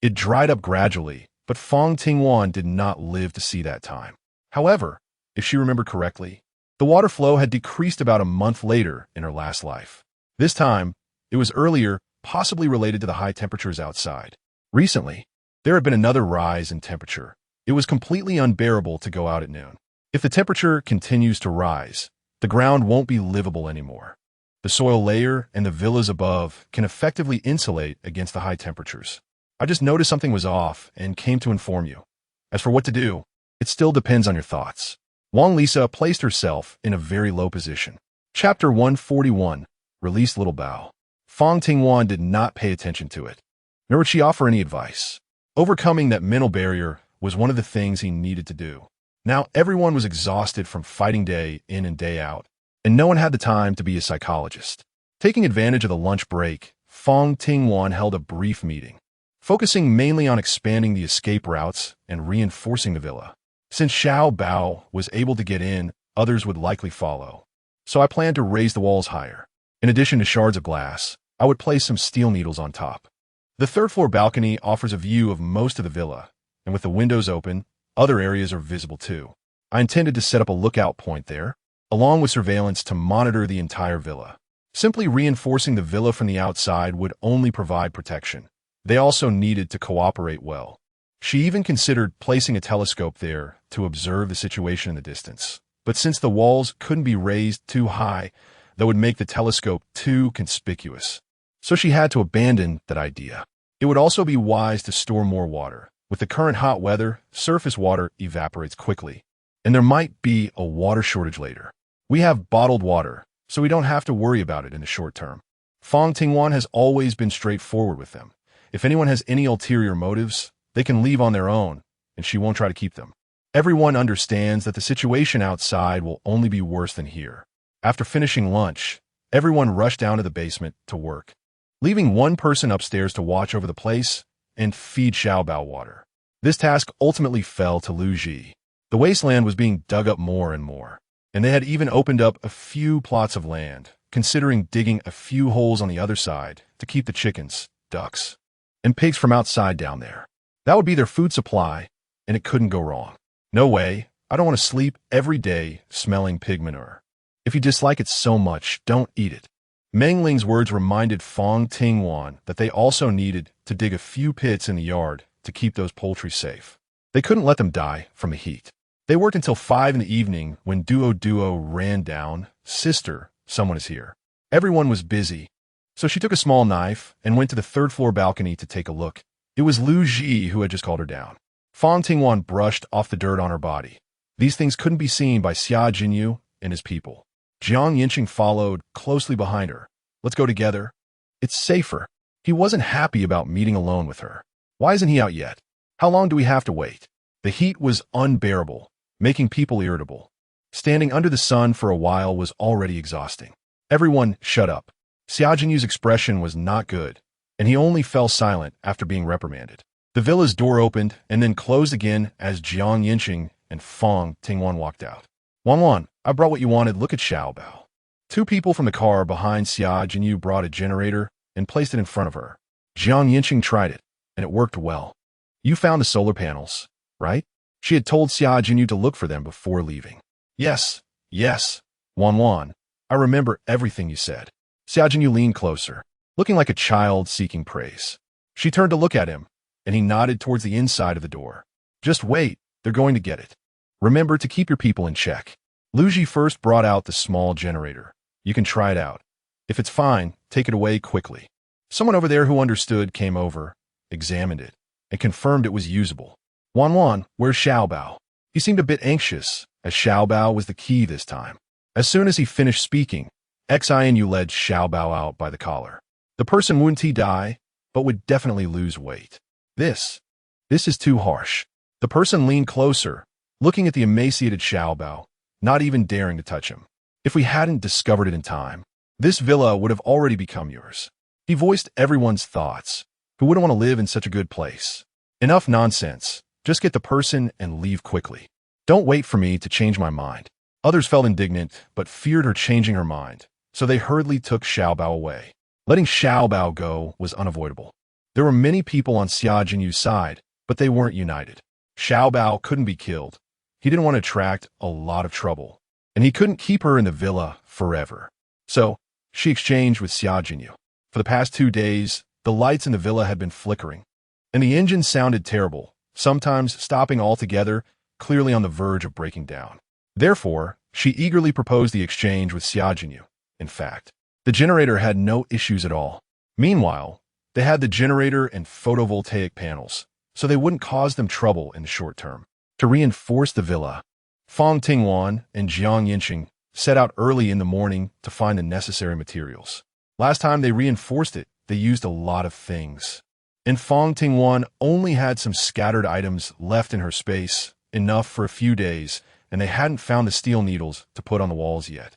it dried up gradually but Fang Tingwan did not live to see that time. However, if she remembered correctly, the water flow had decreased about a month later in her last life. This time, it was earlier, possibly related to the high temperatures outside. Recently, there had been another rise in temperature. It was completely unbearable to go out at noon. If the temperature continues to rise, the ground won't be livable anymore. The soil layer and the villas above can effectively insulate against the high temperatures. I just noticed something was off and came to inform you. As for what to do, it still depends on your thoughts. Wang Lisa placed herself in a very low position. Chapter 141, Release Little Bao. Fang Tingwan did not pay attention to it, nor would she offer any advice. Overcoming that mental barrier was one of the things he needed to do. Now everyone was exhausted from fighting day in and day out, and no one had the time to be a psychologist. Taking advantage of the lunch break, Fang Tingwan held a brief meeting, focusing mainly on expanding the escape routes and reinforcing the villa. Since Xiao Bao was able to get in, others would likely follow. So I planned to raise the walls higher. In addition to shards of glass, I would place some steel needles on top. The third-floor balcony offers a view of most of the villa, and with the windows open, other areas are visible too. I intended to set up a lookout point there, along with surveillance to monitor the entire villa. Simply reinforcing the villa from the outside would only provide protection. They also needed to cooperate well. She even considered placing a telescope there to observe the situation in the distance. But since the walls couldn't be raised too high, that would make the telescope too conspicuous. So she had to abandon that idea. It would also be wise to store more water. With the current hot weather, surface water evaporates quickly, and there might be a water shortage later. We have bottled water, so we don't have to worry about it in the short term. Fang Tingwan has always been straightforward with them. If anyone has any ulterior motives, they can leave on their own, and she won't try to keep them. Everyone understands that the situation outside will only be worse than here. After finishing lunch, everyone rushed down to the basement to work, leaving one person upstairs to watch over the place and feed Xiaobao water. This task ultimately fell to Lu Ji. The wasteland was being dug up more and more, and they had even opened up a few plots of land, considering digging a few holes on the other side to keep the chickens, ducks, and pigs from outside down there. That would be their food supply, and it couldn't go wrong. No way, I don't want to sleep every day smelling pig manure. If you dislike it so much, don't eat it. Meng Ling's words reminded Fang Tingwan that they also needed to dig a few pits in the yard to keep those poultry safe. They couldn't let them die from the heat. They worked until 5 in the evening when Duo ran down. Sister, someone is here. Everyone was busy, so she took a small knife and went to the third-floor balcony to take a look. It was Lu Ji who had just called her down. Fang Tingwan brushed off the dirt on her body. These things couldn't be seen by Xia Jinyu and his people. Yancheng followed closely behind her. Let's go together. It's safer. He wasn't happy about meeting alone with her. Why isn't he out yet? How long do we have to wait? The heat was unbearable, making people irritable. Standing under the sun for a while was already exhausting. Everyone shut up. Xia Jinyu's expression was not good, and he only fell silent after being reprimanded. The villa's door opened and then closed again as Yancheng and Fang Tingwan walked out. Wan, I brought what you wanted. Look at Xiaobao. 2 people from the car behind Xia Jinyu brought a generator and placed it in front of her. Yancheng tried it, and it worked well. You found the solar panels, right? She had told Xia Jinyu to look for them before leaving. Yes. Wan, I remember everything you said. Xia Jinyu leaned closer, looking like a child seeking praise. She turned to look at him, and he nodded towards the inside of the door. Just wait, they're going to get it. Remember to keep your people in check. Lu Ji first brought out the small generator. You can try it out. If it's fine, take it away quickly. Someone over there who understood came over, examined it, and confirmed it was usable. Wan, where's Xiaobao? He seemed a bit anxious, as Xiaobao was the key this time. As soon as he finished speaking, Xianu led Xiaobao out by the collar. The person wouldn't die, but would definitely lose weight. This is too harsh. The person leaned closer, looking at the emaciated Xiaobao, not even daring to touch him. If we hadn't discovered it in time, this villa would have already become yours. He voiced everyone's thoughts. Who wouldn't want to live in such a good place? Enough nonsense. Just get the person and leave quickly. Don't wait for me to change my mind. Others felt indignant, but feared her changing her mind, so they hurriedly took Xiaobao away. Letting Xiaobao go was unavoidable. There were many people on Xia Jinyu's side, but they weren't united. Xiao Bao couldn't be killed. He didn't want to attract a lot of trouble, and he couldn't keep her in the villa forever. So, she exchanged with Xia Jinyu. For the past 2 days, the lights in the villa had been flickering, and the engine sounded terrible, sometimes stopping altogether, clearly on the verge of breaking down. Therefore, she eagerly proposed the exchange with Xia Jinyu. In fact, the generator had no issues at all. Meanwhile, they had the generator and photovoltaic panels, so they wouldn't cause them trouble in the short term. To reinforce the villa, Fang Tingwan and Yancheng set out early in the morning to find the necessary materials. Last time they reinforced it, they used a lot of things. And Fang Tingwan only had some scattered items left in her space, enough for a few days, and they hadn't found the steel needles to put on the walls yet.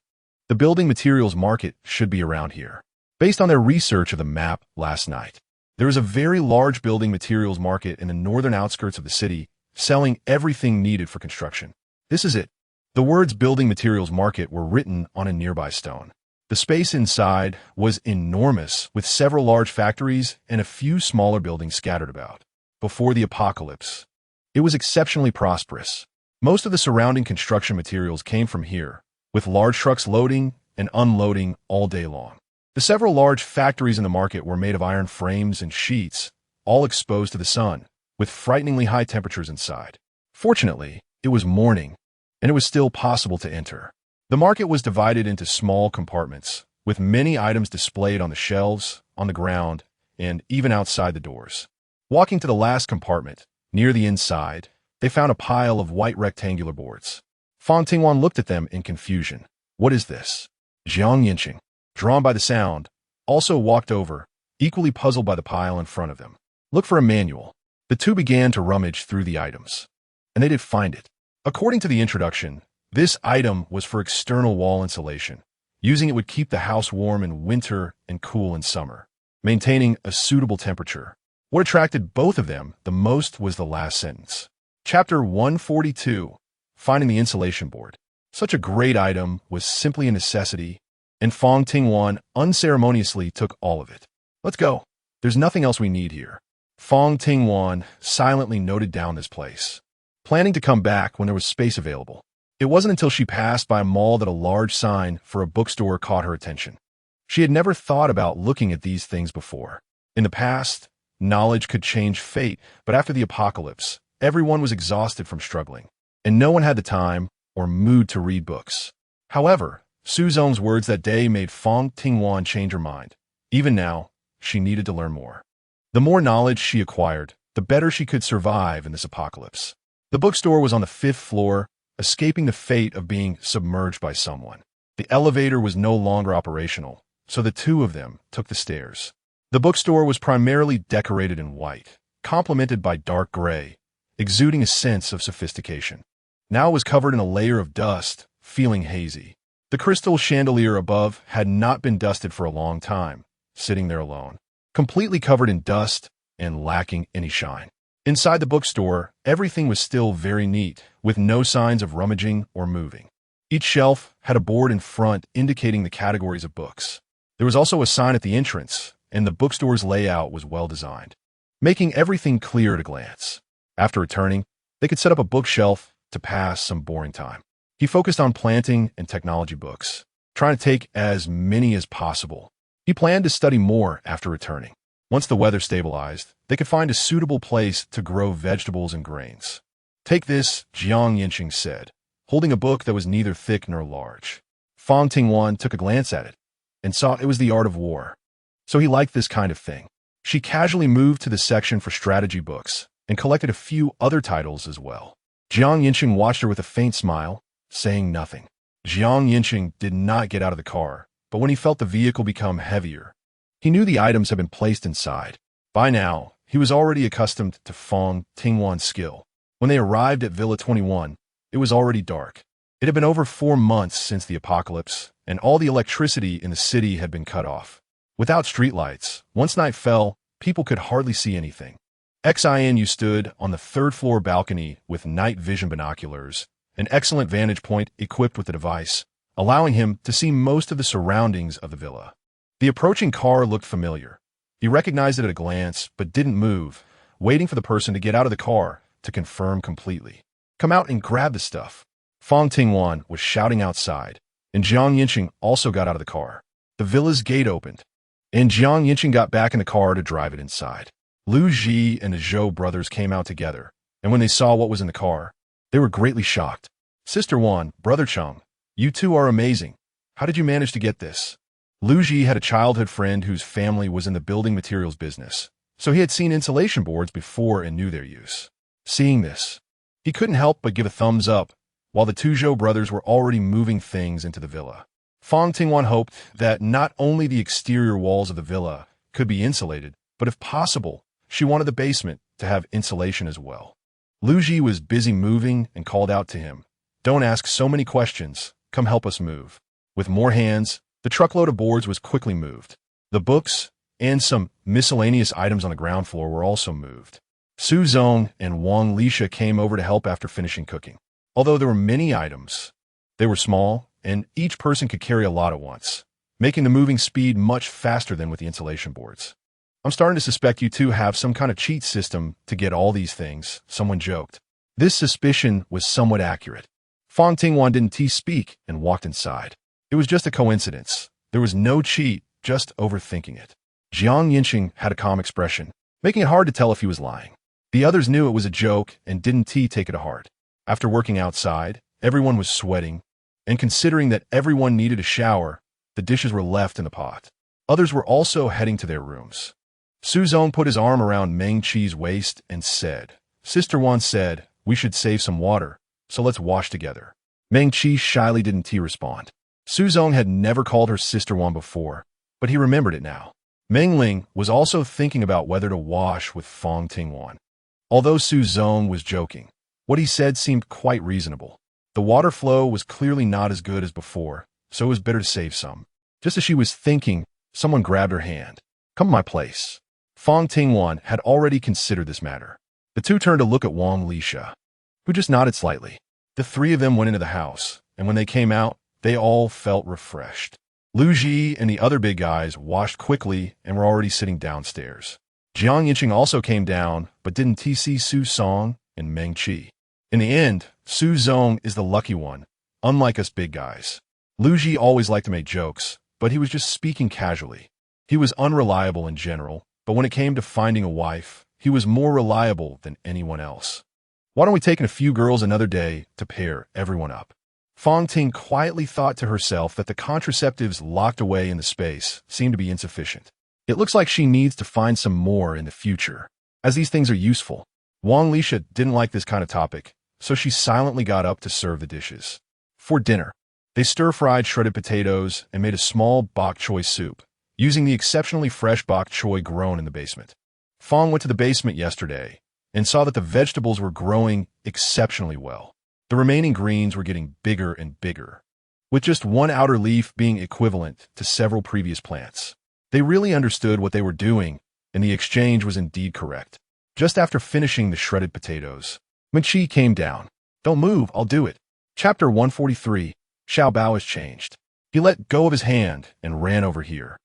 The building materials market should be around here. Based on their research of the map last night, there is a very large building materials market in the northern outskirts of the city, selling everything needed for construction. This is it. The words building materials market were written on a nearby stone. The space inside was enormous, with several large factories and a few smaller buildings scattered about. Before the apocalypse, it was exceptionally prosperous. Most of the surrounding construction materials came from here, with large trucks loading and unloading all day long. The several large factories in the market were made of iron frames and sheets, all exposed to the sun, with frighteningly high temperatures inside. Fortunately, it was morning, and it was still possible to enter. The market was divided into small compartments, with many items displayed on the shelves, on the ground, and even outside the doors. Walking to the last compartment, near the inside, they found a pile of white rectangular boards. Fang Tingwan looked at them in confusion. What is this? Yancheng, drawn by the sound, also walked over, equally puzzled by the pile in front of them. Look for a manual. The two began to rummage through the items, and they did find it. According to the introduction, this item was for external wall insulation. Using it would keep the house warm in winter and cool in summer, maintaining a suitable temperature. What attracted both of them the most was the last sentence. Chapter 142, Finding the Insulation Board. Such a great item was simply a necessity, and Fang Tingwan unceremoniously took all of it. Let's go. There's nothing else we need here. Fang Tingwan silently noted down this place, planning to come back when there was space available. It wasn't until she passed by a mall that a large sign for a bookstore caught her attention. She had never thought about looking at these things before. In the past, knowledge could change fate, but after the apocalypse, everyone was exhausted from struggling, and no one had the time or mood to read books. However, Su Zong's words that day made Fang Tingwan change her mind. Even now, she needed to learn more. The more knowledge she acquired, the better she could survive in this apocalypse. The bookstore was on the 5th floor, escaping the fate of being submerged by someone. The elevator was no longer operational, so the two of them took the stairs. The bookstore was primarily decorated in white, complemented by dark gray, exuding a sense of sophistication. Now it was covered in a layer of dust, feeling hazy. The crystal chandelier above had not been dusted for a long time, sitting there alone, completely covered in dust and lacking any shine. Inside the bookstore, everything was still very neat, with no signs of rummaging or moving. Each shelf had a board in front indicating the categories of books. There was also a sign at the entrance, and the bookstore's layout was well designed, making everything clear at a glance. After returning, they could set up a bookshelf to pass some boring time. He focused on planting and technology books, trying to take as many as possible. He planned to study more after returning. Once the weather stabilized, they could find a suitable place to grow vegetables and grains. Take this, Yancheng said, holding a book that was neither thick nor large. Fang Tingwan took a glance at it and saw it was The Art of War. So he liked this kind of thing. She casually moved to the section for strategy books and collected a few other titles as well. Yancheng watched her with a faint smile, saying nothing. Yancheng did not get out of the car, but when he felt the vehicle become heavier, he knew the items had been placed inside. By now, he was already accustomed to Fang Tingwan's skill. When they arrived at Villa 21, it was already dark. It had been over 4 months since the apocalypse, and all the electricity in the city had been cut off. Without streetlights, once night fell, people could hardly see anything. Xinu stood on the 3rd floor balcony with night vision binoculars, an excellent vantage point equipped with the device, allowing him to see most of the surroundings of the villa. The approaching car looked familiar. He recognized it at a glance, but didn't move, waiting for the person to get out of the car to confirm completely. Come out and grab the stuff. Fang Tingwan was shouting outside, and Yancheng also got out of the car. The villa's gate opened, and Yancheng got back in the car to drive it inside. Lu Ji and the Zhou brothers came out together, and when they saw what was in the car, they were greatly shocked. Sister Wan, Brother Cheng, you two are amazing. How did you manage to get this? Lu Ji had a childhood friend whose family was in the building materials business, so he had seen insulation boards before and knew their use. Seeing this, he couldn't help but give a thumbs up, while the two Zhou brothers were already moving things into the villa. Fang Tingwan hoped that not only the exterior walls of the villa could be insulated, but if possible, she wanted the basement to have insulation as well. Lu Ji was busy moving and called out to him, "Don't ask so many questions, come help us move." With more hands, the truckload of boards was quickly moved. The books and some miscellaneous items on the ground floor were also moved. Su Zong and Wang Lisha came over to help after finishing cooking. Although there were many items, they were small, and each person could carry a lot at once, making the moving speed much faster than with the insulation boards. "I'm starting to suspect you two have some kind of cheat system to get all these things," someone joked. This suspicion was somewhat accurate. Fang Tingwan didn't speak and walked inside. It was just a coincidence. There was no cheat, just overthinking it. Yancheng had a calm expression, making it hard to tell if he was lying. The others knew it was a joke and didn't take it to heart. After working outside, everyone was sweating, and considering that everyone needed a shower, the dishes were left in the pot. Others were also heading to their rooms. Su Zong put his arm around Meng Qi's waist and said, "Sister Wan said we should save some water, so let's wash together." Meng Qi shyly didn't respond. Su Zong had never called her Sister Wan before, but he remembered it now. Meng Ling was also thinking about whether to wash with Fang Tingwan. Although Su Zong was joking, what he said seemed quite reasonable. The water flow was clearly not as good as before, so it was better to save some. Just as she was thinking, someone grabbed her hand. "Come to my place." Fang Tingwan had already considered this matter. The two turned to look at Wang Lisha, who just nodded slightly. The three of them went into the house, and when they came out, they all felt refreshed. Lu Ji and the other big guys washed quickly and were already sitting downstairs. Yancheng also came down, but didn't see Su Zong and Meng Qi. In the end, Su Zong is the lucky one, unlike us big guys. Lu Ji always liked to make jokes, but he was just speaking casually. He was unreliable in general, but when it came to finding a wife, he was more reliable than anyone else. "Why don't we take in a few girls another day to pair everyone up?" Fang Ting quietly thought to herself that the contraceptives locked away in the space seemed to be insufficient. It looks like she needs to find some more in the future, as these things are useful. Wang Lisha didn't like this kind of topic, so she silently got up to serve the dishes. For dinner, they stir-fried shredded potatoes and made a small bok choy soup, using the exceptionally fresh bok choy grown in the basement. Fang went to the basement yesterday and saw that the vegetables were growing exceptionally well. The remaining greens were getting bigger and bigger, with just one outer leaf being equivalent to several previous plants. They really understood what they were doing, and the exchange was indeed correct. Just after finishing the shredded potatoes, Meng Qi came down. "Don't move, I'll do it." Chapter 143, Xiao Bao is changed. He let go of his hand and ran over here,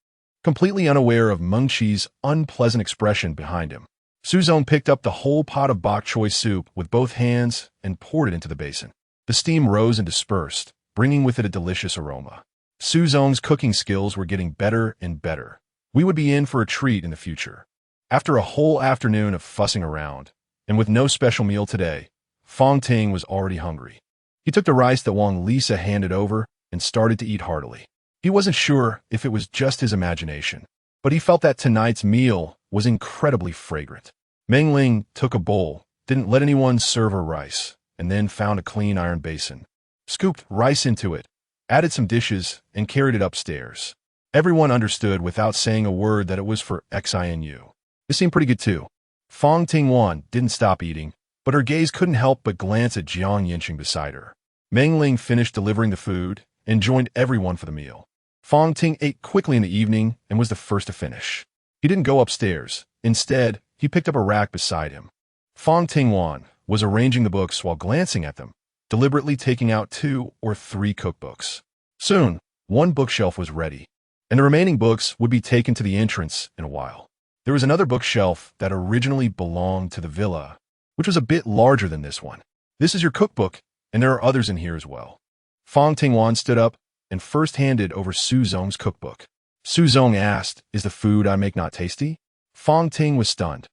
completely unaware of Meng Qi's unpleasant expression behind him. Su Zong picked up the whole pot of bok choy soup with both hands and poured it into the basin. The steam rose and dispersed, bringing with it a delicious aroma. Su Zong's cooking skills were getting better and better. We would be in for a treat in the future. After a whole afternoon of fussing around, and with no special meal today, Fang Ting was already hungry. He took the rice that Wang Lisa handed over and started to eat heartily. He wasn't sure if it was just his imagination, but he felt that tonight's meal was incredibly fragrant. Meng Ling took a bowl, didn't let anyone serve her rice, and then found a clean iron basin, scooped rice into it, added some dishes, and carried it upstairs. Everyone understood without saying a word that it was for XINU. This seemed pretty good too. Fang Tingwan didn't stop eating, but her gaze couldn't help but glance at Yancheng beside her. Meng Ling finished delivering the food and joined everyone for the meal. Fang Ting ate quickly in the evening and was the first to finish. He didn't go upstairs. Instead, he picked up a rack beside him. Fang Tingwan was arranging the books while glancing at them, deliberately taking out 2 or 3 cookbooks. Soon, one bookshelf was ready, and the remaining books would be taken to the entrance in a while. There was another bookshelf that originally belonged to the villa, which was a bit larger than this one. This is your cookbook, and there are others in here as well. Fang Tingwan stood up and first handed over Su Zong's cookbook. Su Zong asked, "Is the food I make not tasty?" Fang Ting was stunned.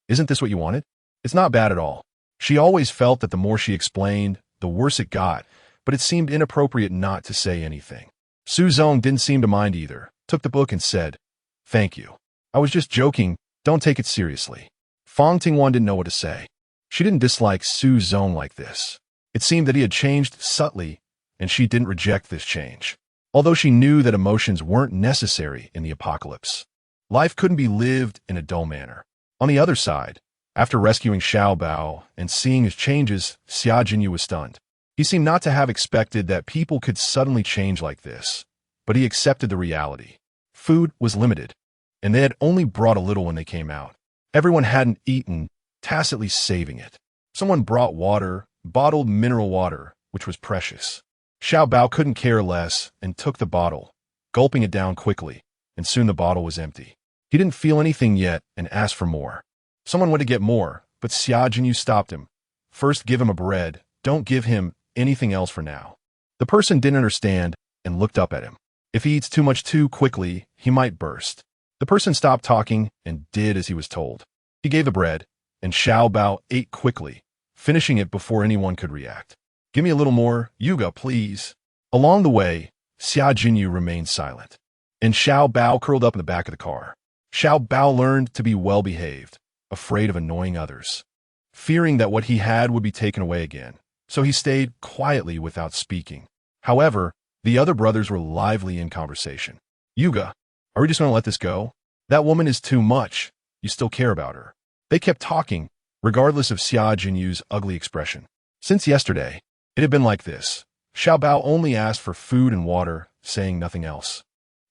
"Isn't this what you wanted?" "It's not bad at all." She always felt that the more she explained, the worse it got, but it seemed inappropriate not to say anything. Su Zong didn't seem to mind either, took the book and said, "Thank you. I was just joking, don't take it seriously." Fang Tingwan didn't know what to say. She didn't dislike Su Zong like this. It seemed that he had changed subtly, and she didn't reject this change. Although she knew that emotions weren't necessary in the apocalypse. Life couldn't be lived in a dull manner. On the other side, after rescuing Xiao Bao and seeing his changes, Xia Jinyu was stunned. He seemed not to have expected that people could suddenly change like this, but he accepted the reality. Food was limited, and they had only brought a little when they came out. Everyone hadn't eaten, tacitly saving it. Someone brought water, bottled mineral water, which was precious. Xiao Bao couldn't care less and took the bottle, gulping it down quickly, and soon the bottle was empty. He didn't feel anything yet and asked for more. Someone went to get more, but Xia Jinyu stopped him. "First give him a bread, don't give him anything else for now." The person didn't understand and looked up at him. If he eats too much too quickly, he might burst. The person stopped talking and did as he was told. He gave the bread, and Xiao Bao ate quickly, finishing it before anyone could react. "Give me a little more, Yuga, please." Along the way, Xia Jinyu remained silent, and Xiao Bao curled up in the back of the car. Xiao Bao learned to be well-behaved, afraid of annoying others, fearing that what he had would be taken away again, so he stayed quietly without speaking. However, the other brothers were lively in conversation. "Yuga, are we just going to let this go? That woman is too much. You still care about her." They kept talking, regardless of Xia Jinyu's ugly expression. Since yesterday, it had been like this. Xiao Bao only asked for food and water, saying nothing else.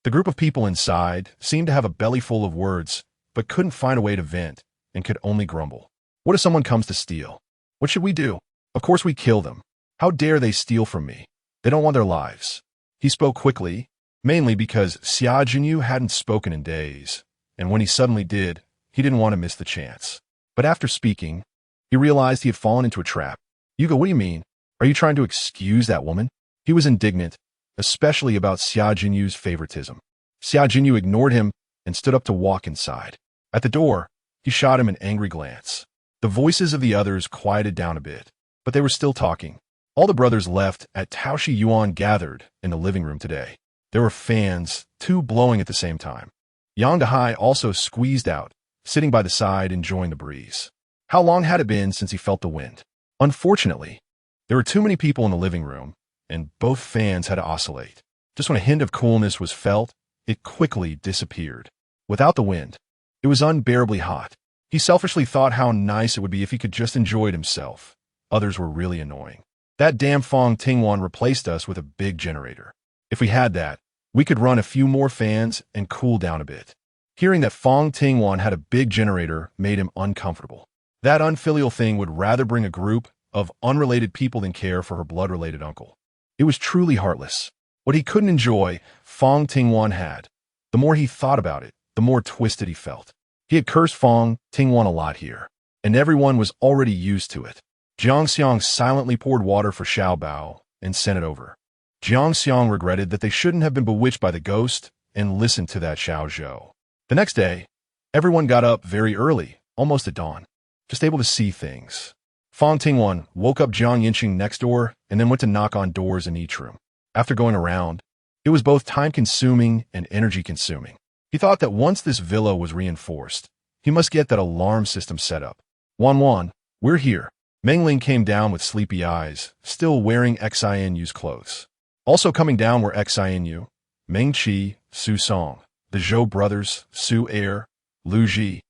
The group of people inside seemed to have a belly full of words, but couldn't find a way to vent, and could only grumble. "What if someone comes to steal? What should we do? Of course we kill them. How dare they steal from me? They don't want their lives." He spoke quickly, mainly because Xia Jinyu hadn't spoken in days, and when he suddenly did, he didn't want to miss the chance. But after speaking, he realized he had fallen into a trap. "Yuga, what do you mean? Are you trying to excuse that woman?" He was indignant, especially about Xia Jinyu's favoritism. Xia Jinyu ignored him and stood up to walk inside. At the door, he shot him an angry glance. The voices of the others quieted down a bit, but they were still talking. All the brothers left at Taoshi Yuan gathered in the living room today. There were fans, two blowing at the same time. Yang Dehai also squeezed out, sitting by the side enjoying the breeze. How long had it been since he felt the wind? Unfortunately, there were too many people in the living room, and both fans had to oscillate. Just when a hint of coolness was felt, it quickly disappeared. Without the wind, it was unbearably hot. He selfishly thought how nice it would be if he could just enjoy it himself. Others were really annoying. That damn Fang Tingwan replaced us with a big generator. If we had that, we could run a few more fans and cool down a bit. Hearing that Fang Tingwan had a big generator made him uncomfortable. That unfilial thing would rather bring a group of unrelated people than care for her blood-related uncle. It was truly heartless. What he couldn't enjoy, Fang Tingwan had. The more he thought about it, the more twisted he felt. He had cursed Fang Tingwan a lot here, and everyone was already used to it. Jiang Xiang silently poured water for Xiao Bao and sent it over. Jiang Xiang regretted that they shouldn't have been bewitched by the ghost and listened to that Xiao Zhou. The next day, everyone got up very early, almost at dawn, just able to see things. Fang Tingwan woke up Jiang Yancheng next door and then went to knock on doors in each room. After going around, it was both time-consuming and energy-consuming. He thought that once this villa was reinforced, he must get that alarm system set up. "Wan, we're here." Meng Ling came down with sleepy eyes, still wearing Xinu's clothes. Also coming down were Xinu, Meng Qi, Su Song, the Zhou brothers, Su Er, Lu Ji,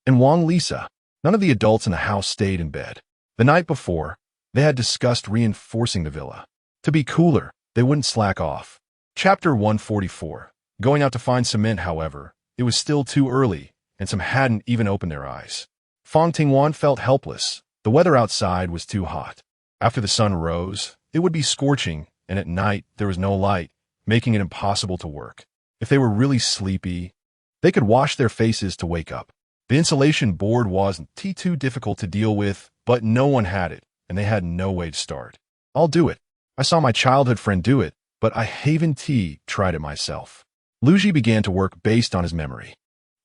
and Wang Lisa. None of the adults in the house stayed in bed. The night before, they had discussed reinforcing the villa. To be cooler, they wouldn't slack off. Chapter 144. Going out to find cement, however, it was still too early, and some hadn't even opened their eyes. Fang Tingwan felt helpless. The weather outside was too hot. After the sun rose, it would be scorching, and at night there was no light, making it impossible to work. If they were really sleepy, they could wash their faces to wake up. The insulation board wasn't too difficult to deal with, but no one had it, and they had no way to start. I'll do it. I saw my childhood friend do it, but I haven't tried it myself. Luigi began to work based on his memory.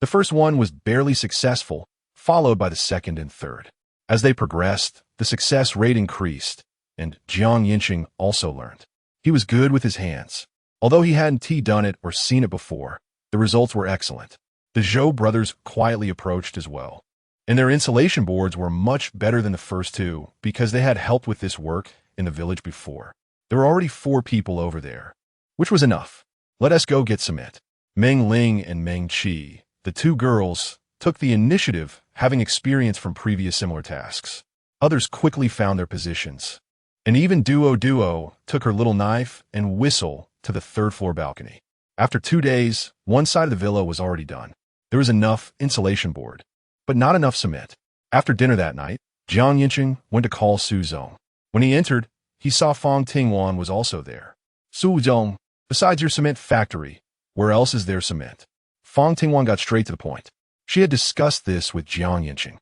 The first one was barely successful, followed by the second and third. As they progressed, the success rate increased, and Yancheng also learned. He was good with his hands. Although he hadn't done it or seen it before, the results were excellent. The Zhou brothers quietly approached as well. And their insulation boards were much better than the first two because they had helped with this work in the village before. There were already 4 people over there, which was enough. Let us go get cement. Meng Ling and Meng Qi, the 2 girls, took the initiative, having experience from previous similar tasks. Others quickly found their positions. And even Duo took her little knife and whistle to the 3rd floor balcony. After 2 days, one side of the villa was already done. There was enough insulation board, but not enough cement. After dinner that night, Yancheng went to call Su Zong. When he entered, he saw Fang Tingwan was also there. Su Zong, besides your cement factory, where else is there cement? Fang Tingwan got straight to the point. She had discussed this with Yancheng.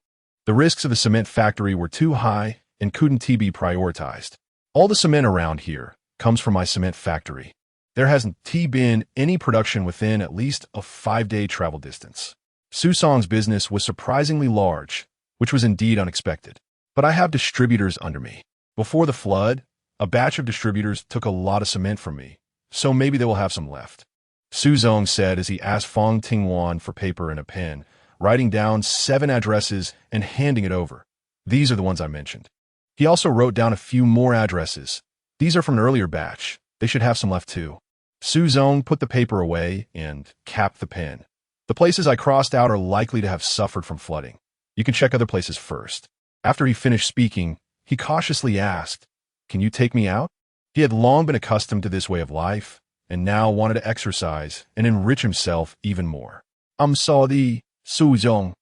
The risks of the cement factory were too high and couldn't be prioritized. All the cement around here comes from my cement factory. There hasn't been any production within at least a 5-day travel distance. Su Song's business was surprisingly large, which was indeed unexpected. But I have distributors under me. Before the flood, a batch of distributors took a lot of cement from me, so maybe they will have some left. Su Zong said as he asked Fang Tingwan for paper and a pen, writing down 7 addresses and handing it over. These are the ones I mentioned. He also wrote down a few more addresses. These are from an earlier batch. They should have some left too. Su Zong put the paper away and capped the pen. The places I crossed out are likely to have suffered from flooding. You can check other places first. After he finished speaking, he cautiously asked, "Can you take me out?" He had long been accustomed to this way of life, and now wanted to exercise and enrich himself even more. "I'm sorry, Su Zong."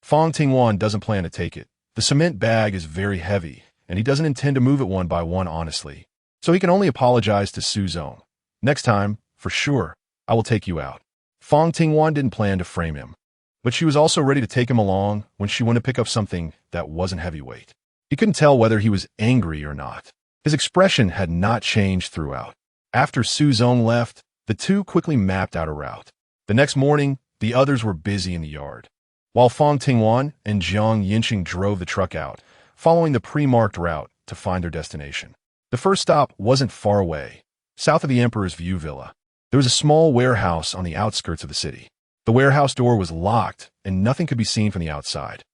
Fang Tingwan doesn't plan to take it. The cement bag is very heavy, and he doesn't intend to move it one by one honestly. So he can only apologize to Su Zong. "Next time, for sure, I will take you out." Fang Tingwan didn't plan to frame him, but she was also ready to take him along when she went to pick up something that wasn't heavyweight. He couldn't tell whether he was angry or not. His expression had not changed throughout. After Su Zong left, the 2 quickly mapped out a route. The next morning, the others were busy in the yard, while Fang Tingwan and Yancheng drove the truck out, following the pre-marked route to find their destination. The first stop wasn't far away, south of the Emperor's View Villa. There was a small warehouse on the outskirts of the city. The warehouse door was locked, and nothing could be seen from the outside.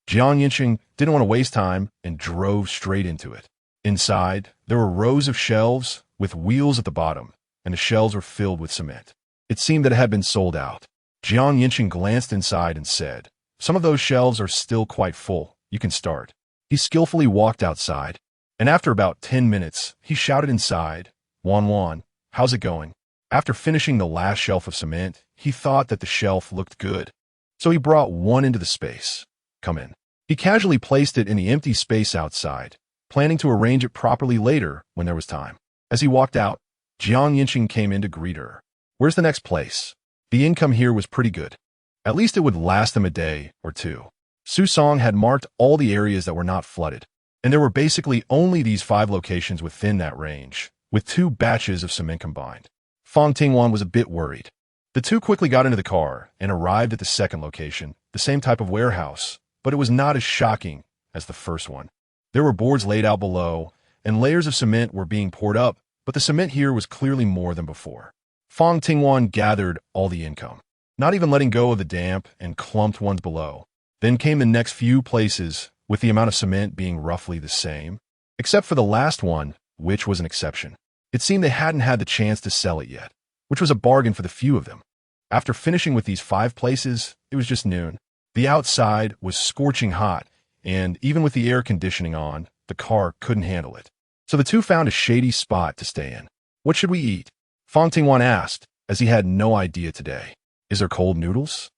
Yancheng didn't want to waste time and drove straight into it. Inside, there were rows of shelves with wheels at the bottom, and the shelves were filled with cement. It seemed that it had been sold out. Yancheng glanced inside and said, "Some of those shelves are still quite full. You can start." He skillfully walked outside, and after about 10 minutes, he shouted inside, "Wan, how's it going?" After finishing the last shelf of cement, he thought that the shelf looked good. So he brought one into the space. "Come in." He casually placed it in the empty space outside, planning to arrange it properly later when there was time. As he walked out, Yancheng came in to greet her. "Where's the next place?" The income here was pretty good. At least it would last them a day or 2. Su Song had marked all the areas that were not flooded, and there were basically only these 5 locations within that range, with 2 batches of cement combined. Fang Tingwan was a bit worried. The 2 quickly got into the car and arrived at the second location, the same type of warehouse, but it was not as shocking as the first one. There were boards laid out below, and layers of cement were being poured up, but the cement here was clearly more than before. Fang Tingwan gathered all the income, not even letting go of the damp and clumped ones below. Then came the next few places, with the amount of cement being roughly the same, except for the last one, which was an exception. It seemed they hadn't had the chance to sell it yet, which was a bargain for the few of them. After finishing with these 5 places, it was just noon. The outside was scorching hot, and even with the air conditioning on, the car couldn't handle it. So the 2 found a shady spot to stay in. "What should we eat?" Fang Tingwan asked, as he had no idea today. "Is there cold noodles?"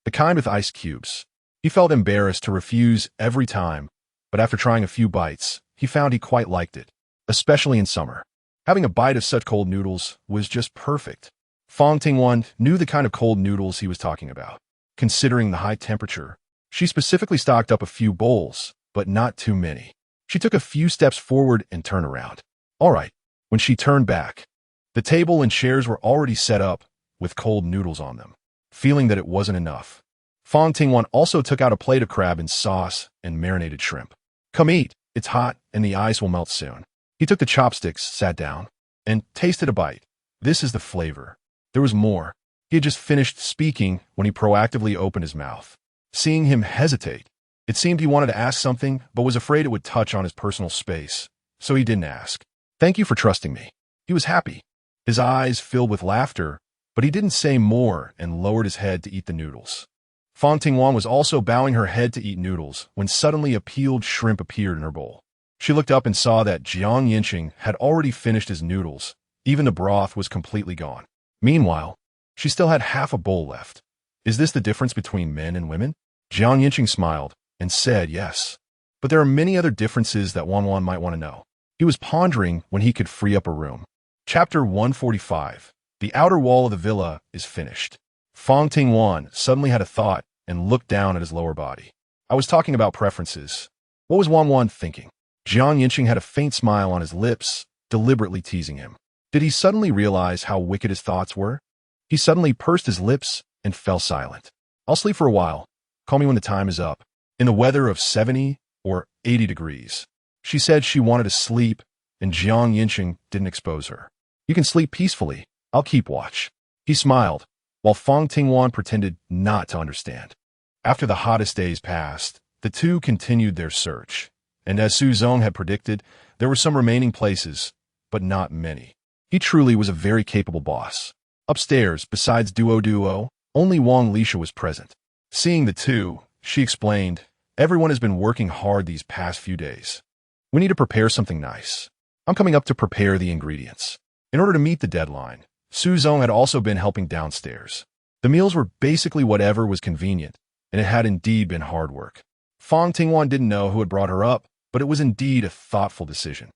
"The kind with ice cubes." He felt embarrassed to refuse every time, but after trying a few bites, he found he quite liked it, especially in summer. Having a bite of such cold noodles was just perfect. Fang Tingwan knew the kind of cold noodles he was talking about. Considering the high temperature, She specifically stocked up a few bowls, but not too many. She took a few steps forward and turned around. All right. When she turned back, the table and chairs were already set up with cold noodles on them. Feeling that it wasn't enough, Fang Tingwan also took out a plate of crab and sauce and marinated shrimp. Come eat. It's hot and the ice will melt soon. He took the chopsticks, sat down, and tasted a bite. This is the flavor. There was more. He had just finished speaking when he proactively opened his mouth. Seeing him hesitate, it seemed he wanted to ask something but was afraid it would touch on his personal space, so he didn't ask. Thank you for trusting me. He was happy. His eyes filled with laughter, but he didn't say more and lowered his head to eat the noodles. Fang Tingwan was also bowing her head to eat noodles when suddenly a peeled shrimp appeared in her bowl. She looked up and saw that Yancheng had already finished his noodles. Even the broth was completely gone. Meanwhile, she still had half a bowl left. Is this the difference between men and women? Yancheng smiled and said yes. But there are many other differences that Wanwan might want to know. He was pondering when he could free up a room. Chapter 145. The outer wall of the villa is finished. Fang Tingwan suddenly had a thought and looked down at his lower body. I was talking about preferences. What was Wanwan thinking? Yancheng had a faint smile on his lips, deliberately teasing him. Did he suddenly realize how wicked his thoughts were? He suddenly pursed his lips and fell silent. I'll sleep for a while. Call me when the time is up. In the weather of 70 or 80 degrees. She said she wanted to sleep, and Yancheng didn't expose her. You can sleep peacefully. I'll keep watch. He smiled, while Fang Tingwan pretended not to understand. After the hottest days passed, the two continued their search. And as Su Zong had predicted, there were some remaining places, but not many. He truly was a very capable boss. Upstairs, besides Duo, only Wang Lisha was present. Seeing the two, she explained, everyone has been working hard these past few days. We need to prepare something nice. I'm coming up to prepare the ingredients. In order to meet the deadline, Su Zong had also been helping downstairs. The meals were basically whatever was convenient, and it had indeed been hard work. Fang Tingwan didn't know who had brought her up, but it was indeed a thoughtful decision.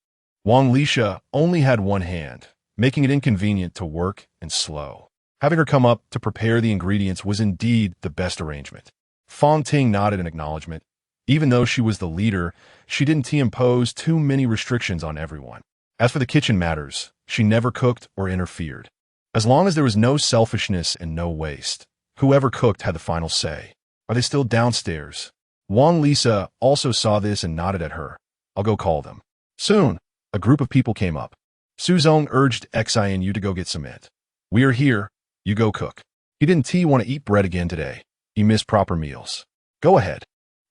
Wang Lisha only had one hand, making it inconvenient to work and slow. Having her come up to prepare the ingredients was indeed the best arrangement. Fang Ting nodded in acknowledgement. Even though she was the leader, she didn't impose too many restrictions on everyone. As for the kitchen matters, she never cooked or interfered. As long as there was no selfishness and no waste, whoever cooked had the final say. Are they still downstairs? Wang Lisa also saw this and nodded at her. I'll go call them. Soon, a group of people came up. Su Zong urged Xianu to go get some it. We are here. You go cook. He didn't want to eat bread again today. He missed proper meals. Go ahead.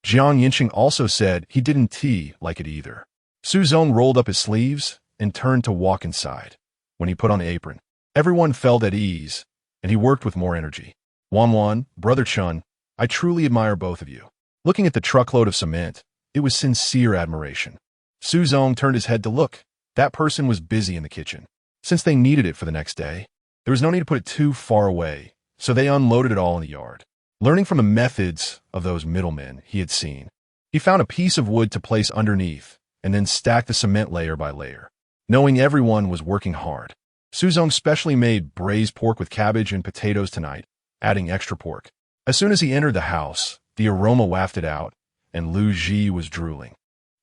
Yancheng also said he didn't like it either. Su Zong rolled up his sleeves and turned to walk inside. When he put on the apron, everyone felt at ease, and he worked with more energy. Wanwan, Brother Chun, I truly admire both of you. Looking at the truckload of cement, it was sincere admiration. Su Zong turned his head to look. That person was busy in the kitchen. Since they needed it for the next day, there was no need to put it too far away, so they unloaded it all in the yard. Learning from the methods of those middlemen he had seen, he found a piece of wood to place underneath and then stacked the cement layer by layer. Knowing everyone was working hard, Su Zong specially made braised pork with cabbage and potatoes tonight, adding extra pork. As soon as he entered the house, the aroma wafted out, and Lu Ji was drooling,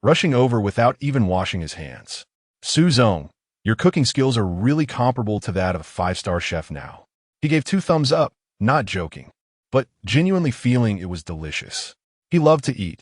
rushing over without even washing his hands. Su Zong, your cooking skills are really comparable to that of a 5-star chef now. He gave 2 thumbs up, not joking, but genuinely feeling it was delicious. He loved to eat.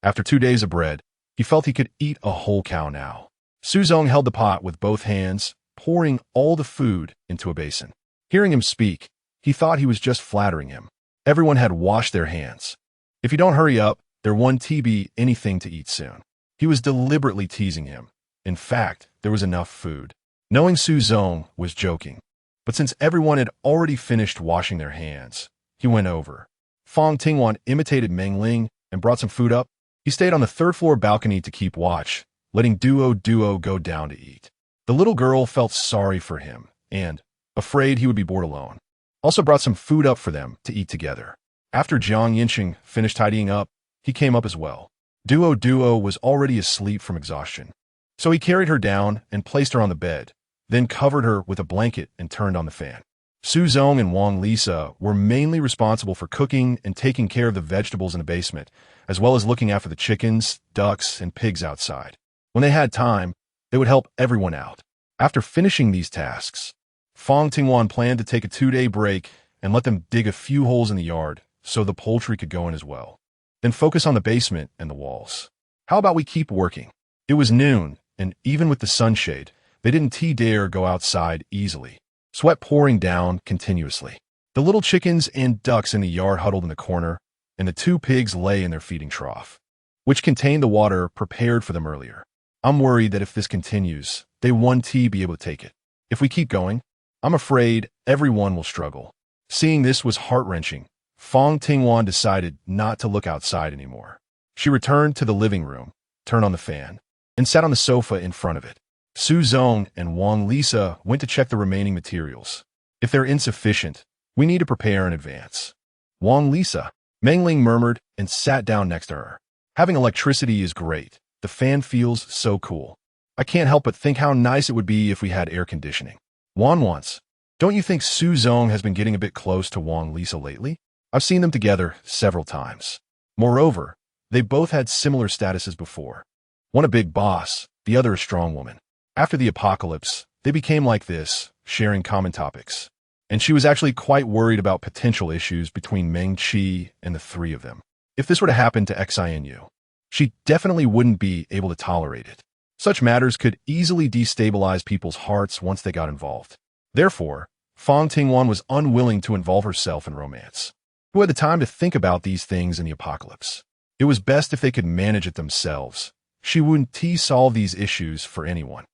After 2 days of bread, he felt he could eat a whole cow now. Su Zong held the pot with both hands, pouring all the food into a basin. Hearing him speak, he thought he was just flattering him. Everyone had washed their hands. If you don't hurry up, there won't be anything to eat soon. He was deliberately teasing him. In fact, there was enough food. Knowing Su Zong was joking, but since everyone had already finished washing their hands, he went over. Fang Tingwan imitated Meng Ling and brought some food up. He stayed on the 3rd floor balcony to keep watch, letting Duo go down to eat. The little girl felt sorry for him and, afraid he would be bored alone, also brought some food up for them to eat together. After Yancheng finished tidying up, he came up as well. Duo was already asleep from exhaustion, so he carried her down and placed her on the bed, then covered her with a blanket and turned on the fan. Su Zong and Wang Lisa were mainly responsible for cooking and taking care of the vegetables in the basement, as well as looking after the chickens, ducks, and pigs outside. When they had time, they would help everyone out. After finishing these tasks, Fang Tingwan planned to take a 2-day break and let them dig a few holes in the yard so the poultry could go in as well. Then focus on the basement and the walls. How about we keep working? It was noon, and even with the sunshade, they didn't dare go outside easily. Sweat pouring down continuously. The little chickens and ducks in the yard huddled in the corner, and the 2 pigs lay in their feeding trough, which contained the water prepared for them earlier. I'm worried that if this continues, they won't be able to take it. If we keep going, I'm afraid everyone will struggle. Seeing this was heart-wrenching. Fang Tingwan decided not to look outside anymore. She returned to the living room, turned on the fan, and sat on the sofa in front of it. Su Zong and Wang Lisa went to check the remaining materials. If they're insufficient, we need to prepare in advance. Wang Lisa, Meng Ling murmured and sat down next to her. Having electricity is great. The fan feels so cool. I can't help but think how nice it would be if we had air conditioning. Wan wants. Don't you think Su Zong has been getting a bit close to Wang Lisa lately? I've seen them together several times. Moreover, they both had similar statuses before. One a big boss, the other a strong woman. After the apocalypse, they became like this, sharing common topics. And she was actually quite worried about potential issues between Meng Qi and the 3 of them. If this were to happen to Xinu, she definitely wouldn't be able to tolerate it. Such matters could easily destabilize people's hearts once they got involved. Therefore, Fang Tingwan was unwilling to involve herself in romance. Who had the time to think about these things in the apocalypse? It was best if they could manage it themselves. She wouldn't solve these issues for anyone.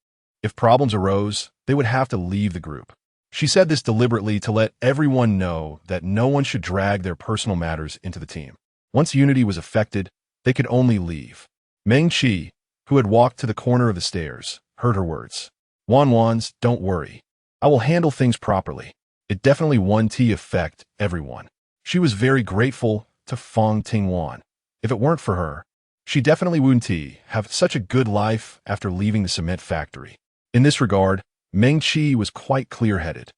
If problems arose, they would have to leave the group. She said this deliberately to let everyone know that no one should drag their personal matters into the team. Once unity was affected, they could only leave. Meng Qi, who had walked to the corner of the stairs, heard her words. Wan's, don't worry. I will handle things properly. It definitely won't affect everyone. She was very grateful to Fang Tingwan. If it weren't for her, she definitely wouldn't have such a good life after leaving the cement factory. In this regard, Meng Qi was quite clear-headed.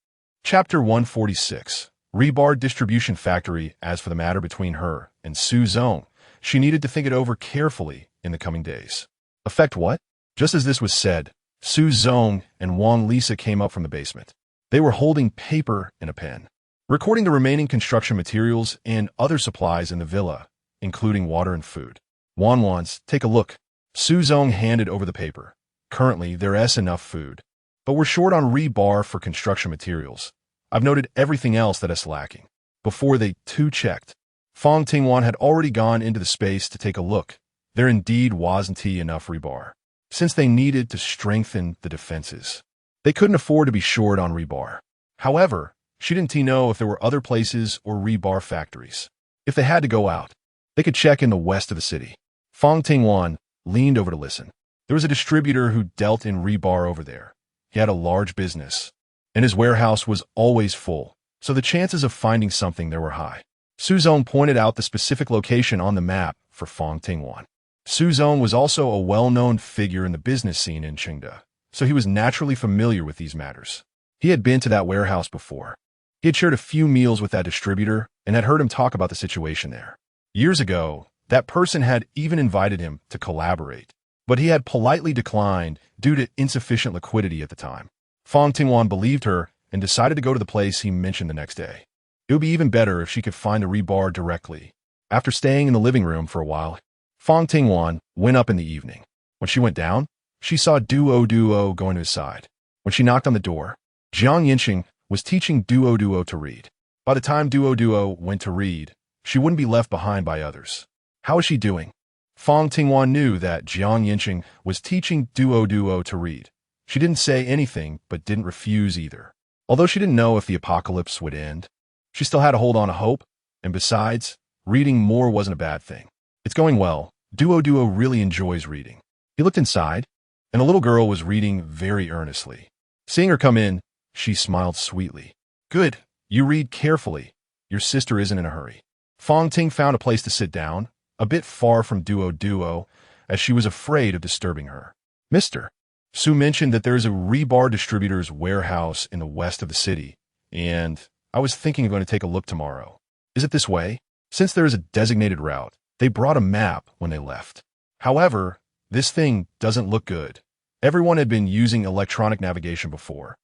Chapter 146. Rebar Distribution Factory. As for the matter between her and Su Zong, she needed to think it over carefully in the coming days. Affect what? Just as this was said, Su Zong and Wang Lisa came up from the basement. They were holding paper and a pen, recording the remaining construction materials and other supplies in the villa, including water and food. Wan wants, take a look. Su Zong handed over the paper. Currently, there's enough food, but we're short on rebar for construction materials. I've noted everything else that is lacking. Before they checked, Fang Tingwan had already gone into the space to take a look. There indeed wasn't enough rebar, since they needed to strengthen the defenses. They couldn't afford to be short on rebar. However, she didn't know if there were other places or rebar factories. If they had to go out, they could check in the west of the city. Fang Tingwan leaned over to listen. There was a distributor who dealt in rebar over there. He had a large business, and his warehouse was always full, so the chances of finding something there were high. Su Zong pointed out the specific location on the map for Fang Tingwan. Su Zong was also a well-known figure in the business scene in Chengde, so he was naturally familiar with these matters. He had been to that warehouse before. He had shared a few meals with that distributor and had heard him talk about the situation there. Years ago, that person had even invited him to collaborate, but he had politely declined due to insufficient liquidity at the time. Fang Tingwan believed her and decided to go to the place he mentioned the next day. It would be even better if she could find the rebar directly. After staying in the living room for a while, Fang Tingwan went up in the evening. When she went down, she saw Duo going to his side. When she knocked on the door, Yancheng was teaching Duo to read. By the time Duo went to read, she wouldn't be left behind by others. How is she doing? Fang Tingwan knew that Yancheng was teaching Duo to read. She didn't say anything, but didn't refuse either. Although she didn't know if the apocalypse would end, she still had to hold on to hope, and besides, reading more wasn't a bad thing. It's going well. Duo really enjoys reading. He looked inside, and a little girl was reading very earnestly. Seeing her come in, she smiled sweetly. Good, you read carefully. Your sister isn't in a hurry. Fang Ting found a place to sit down, a bit far from Duo, as she was afraid of disturbing her. Mister, Su mentioned that there is a rebar distributor's warehouse in the west of the city. and I was thinking of going to take a look tomorrow. Is it this way? Since there is a designated route, they brought a map when they left. However, this thing doesn't look good. Everyone had been using electronic navigation before,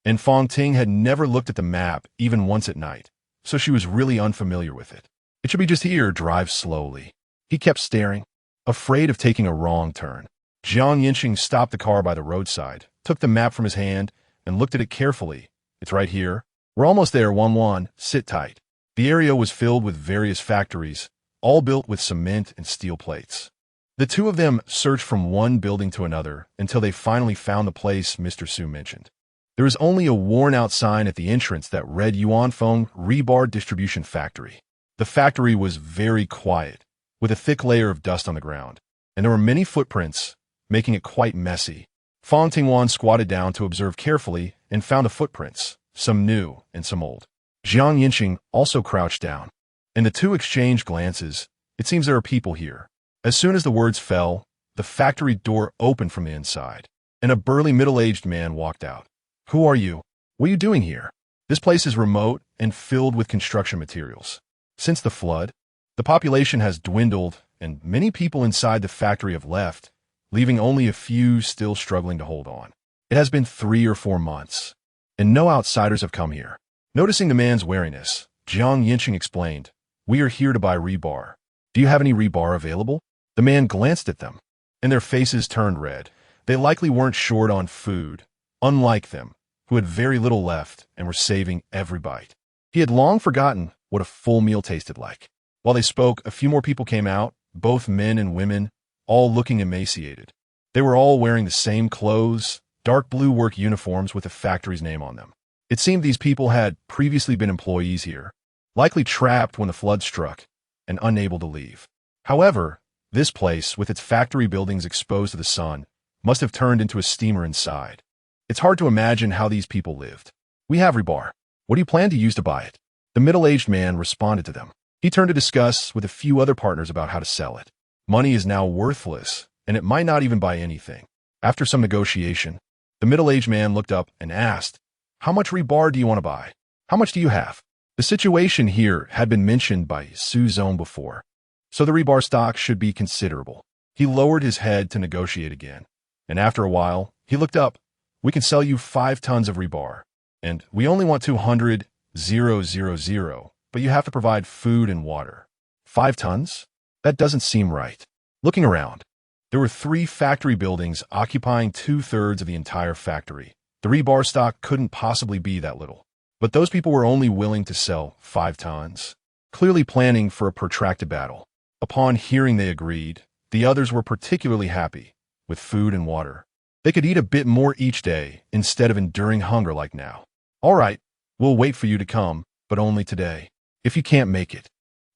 and Fang Ting had never looked at the map even once at night, so she was really unfamiliar with it. It should be just here, drive slowly. He kept staring, afraid of taking a wrong turn. Yancheng stopped the car by the roadside, took the map from his hand, and looked at it carefully. It's right here. We're almost there, Wan. Sit tight. The area was filled with various factories, all built with cement and steel plates. The two of them searched from one building to another until they finally found the place Mr. Su mentioned. There was only a worn-out sign at the entrance that read Yancheng Rebar Distribution Factory. The factory was very quiet, with a thick layer of dust on the ground, and there were many footprints, making it quite messy. Fang Tingwan squatted down to observe carefully and found the footprints, some new and some old. Yancheng also crouched down, and the two exchanged glances. It seems there are people here. As soon as the words fell, the factory door opened from the inside, and a burly middle-aged man walked out. Who are you? What are you doing here? This place is remote and filled with construction materials. Since the flood, the population has dwindled, and many people inside the factory have left, leaving only a few still struggling to hold on. It has been 3 or 4 months, and no outsiders have come here. Noticing the man's wariness, Yancheng explained, "We are here to buy rebar. Do you have any rebar available?" The man glanced at them, and their faces turned red. They likely weren't short on food, unlike them, who had very little left and were saving every bite. He had long forgotten what a full meal tasted like. While they spoke, a few more people came out, both men and women, all looking emaciated. They were all wearing the same clothes, dark blue work uniforms with the factory's name on them. It seemed these people had previously been employees here, likely trapped when the flood struck, and unable to leave. However, this place, with its factory buildings exposed to the sun, must have turned into a steamer inside. It's hard to imagine how these people lived. "We have rebar. What do you plan to use to buy it?" The middle-aged man responded to them. He turned to discuss with a few other partners about how to sell it. Money is now worthless, and it might not even buy anything. After some negotiation, the middle-aged man looked up and asked, "How much rebar do you want to buy? How much do you have?" The situation here had been mentioned by Su Zong before, so the rebar stock should be considerable. He lowered his head to negotiate again, and after a while, he looked up. "We can sell you 5 tons of rebar, and we only want 200,000, but you have to provide food and water." 5 tons? That doesn't seem right. Looking around, there were 3 factory buildings occupying 2/3 of the entire factory. The rebar stock couldn't possibly be that little. But those people were only willing to sell 5 tons, clearly planning for a protracted battle. Upon hearing they agreed, the others were particularly happy, with food and water. They could eat a bit more each day instead of enduring hunger like now. "All right, we'll wait for you to come, but only today. If you can't make it,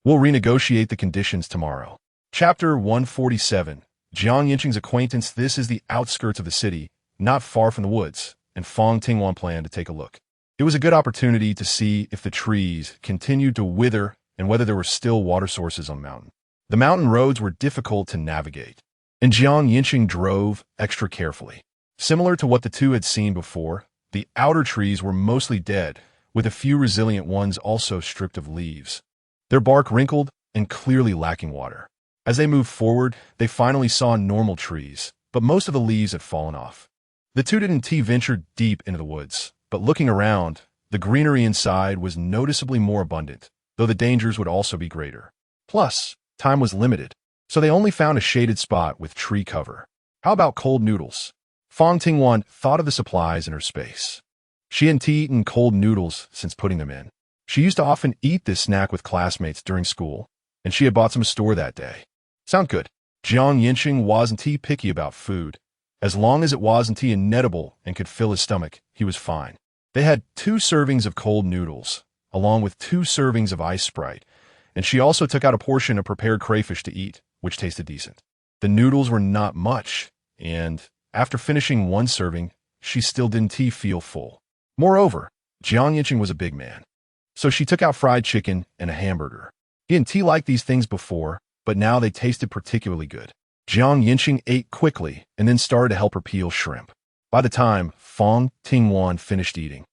we'll renegotiate the conditions tomorrow." Chapter 147. Yancheng's acquaintance. This is the outskirts of the city, not far from the woods, and Fang Tingwan planned to take a look. It was a good opportunity to see if the trees continued to wither and whether there were still water sources on the mountain. The mountain roads were difficult to navigate, and Yancheng drove extra carefully. Similar to what the two had seen before, the outer trees were mostly dead, with a few resilient ones also stripped of leaves, their bark wrinkled and clearly lacking water. As they moved forward, they finally saw normal trees, but most of the leaves had fallen off. The two didn't venture deep into the woods, but looking around, the greenery inside was noticeably more abundant, though the dangers would also be greater. Plus, time was limited, so they only found a shaded spot with tree cover. How about cold noodles? Fang Tingwan thought of the supplies in her space. She hadn't eaten cold noodles since putting them in. She used to often eat this snack with classmates during school, and she had bought some store that day. Sound good. Yancheng wasn't picky about food. As long as it wasn't inedible and could fill his stomach, he was fine. They had 2 servings of cold noodles, along with 2 servings of ice Sprite, and she also took out a portion of prepared crayfish to eat, which tasted decent. The noodles were not much, and after finishing 1 serving, she still didn't feel full. Moreover, Yancheng was a big man, so she took out fried chicken and a hamburger. He didn't like these things before, but now they tasted particularly good. Yancheng ate quickly and then started to help her peel shrimp. By the time Fang Tingwan finished eating,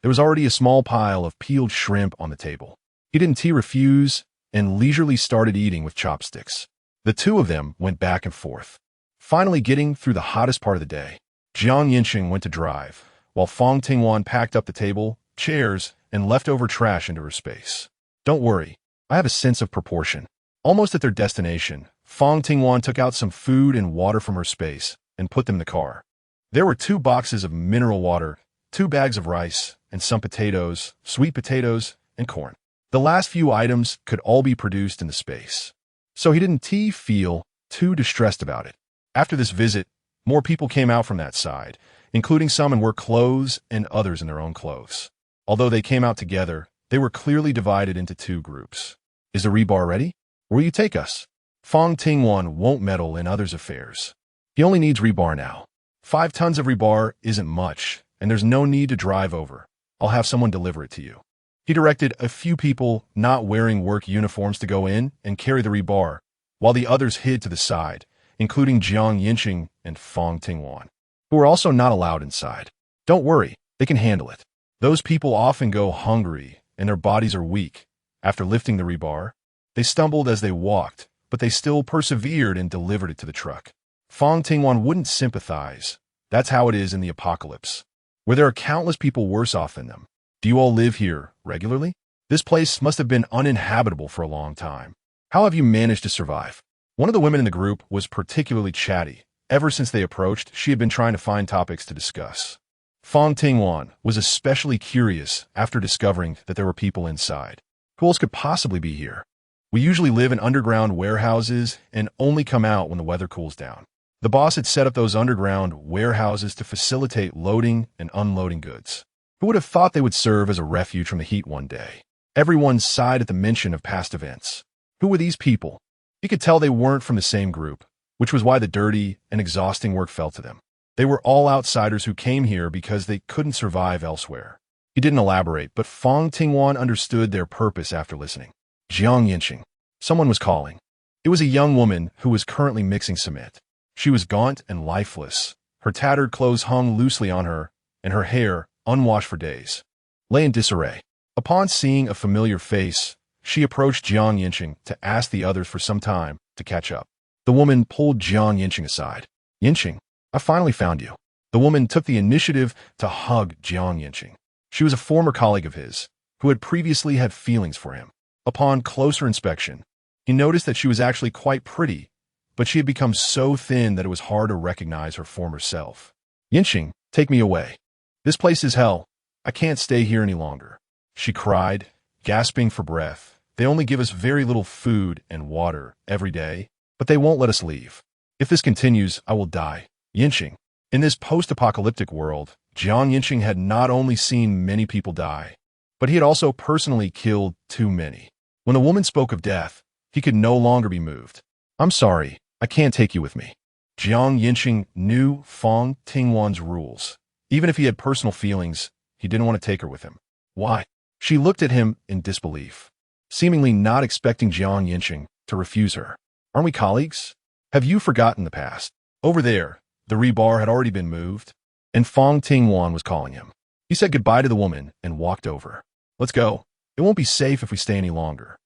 There was already a small pile of peeled shrimp on the table. He didn't refuse and leisurely started eating with chopsticks. The two of them went back and forth. Finally getting through the hottest part of the day, Yancheng went to drive, while Fang Tingwan packed up the table, chairs, and leftover trash into her space. Don't worry, I have a sense of proportion. Almost at their destination, Fang Tingwan took out some food and water from her space and put them in the car. There were 2 boxes of mineral water, 2 bags of rice, and some potatoes, sweet potatoes, and corn. The last few items could all be produced in the space. So he didn't feel too distressed about it. After this visit, more people came out from that side, including some in work clothes and others in their own clothes. Although they came out together, they were clearly divided into 2 groups. Is the rebar ready? Where will you take us? Fang Tingwan won't meddle in others' affairs. He only needs rebar now. 5 tons of rebar isn't much, and there's no need to drive over. I'll have someone deliver it to you. He directed a few people not wearing work uniforms to go in and carry the rebar, while the others hid to the side, including Yancheng and Fang Tingwan, who were also not allowed inside. Don't worry, they can handle it. Those people often go hungry and their bodies are weak. After lifting the rebar, they stumbled as they walked, but they still persevered and delivered it to the truck. Fang Tingwan wouldn't sympathize. That's how it is in the apocalypse, where there are countless people worse off than them. Do you all live here regularly? This place must have been uninhabitable for a long time. How have you managed to survive? One of the women in the group was particularly chatty. Ever since they approached, she had been trying to find topics to discuss. Fang Tingwan was especially curious after discovering that there were people inside. Who else could possibly be here? We usually live in underground warehouses and only come out when the weather cools down. The boss had set up those underground warehouses to facilitate loading and unloading goods. Who would have thought they would serve as a refuge from the heat one day? Everyone sighed at the mention of past events. Who were these people? You could tell they weren't from the same group, which was why the dirty and exhausting work fell to them. They were all outsiders who came here because they couldn't survive elsewhere. He didn't elaborate, but Fang Tingwan understood their purpose after listening. Yancheng. Someone was calling. It was a young woman who was currently mixing cement. She was gaunt and lifeless. Her tattered clothes hung loosely on her, and her hair, unwashed for days, lay in disarray. Upon seeing a familiar face, she approached Yancheng to ask the others for some time to catch up. The woman pulled Yancheng aside. Yancheng, I finally found you. The woman took the initiative to hug Yancheng. She was a former colleague of his, who had previously had feelings for him. Upon closer inspection, he noticed that she was actually quite pretty, but she had become so thin that it was hard to recognize her former self. Yancheng, take me away. This place is hell. I can't stay here any longer. She cried, gasping for breath. They only give us very little food and water every day, but they won't let us leave. If this continues, I will die. Yancheng. In this post-apocalyptic world, Yancheng had not only seen many people die, but he had also personally killed too many. When the woman spoke of death, he could no longer be moved. I'm sorry, I can't take you with me. Yancheng knew Fang Tingwan's rules. Even if he had personal feelings, he didn't want to take her with him. Why? She looked at him in disbelief, seemingly not expecting Yancheng to refuse her. Aren't we colleagues? Have you forgotten the past? Over there, the rebar had already been moved, and Fang Tingwan was calling him. He said goodbye to the woman and walked over. Let's go. It won't be safe if we stay any longer.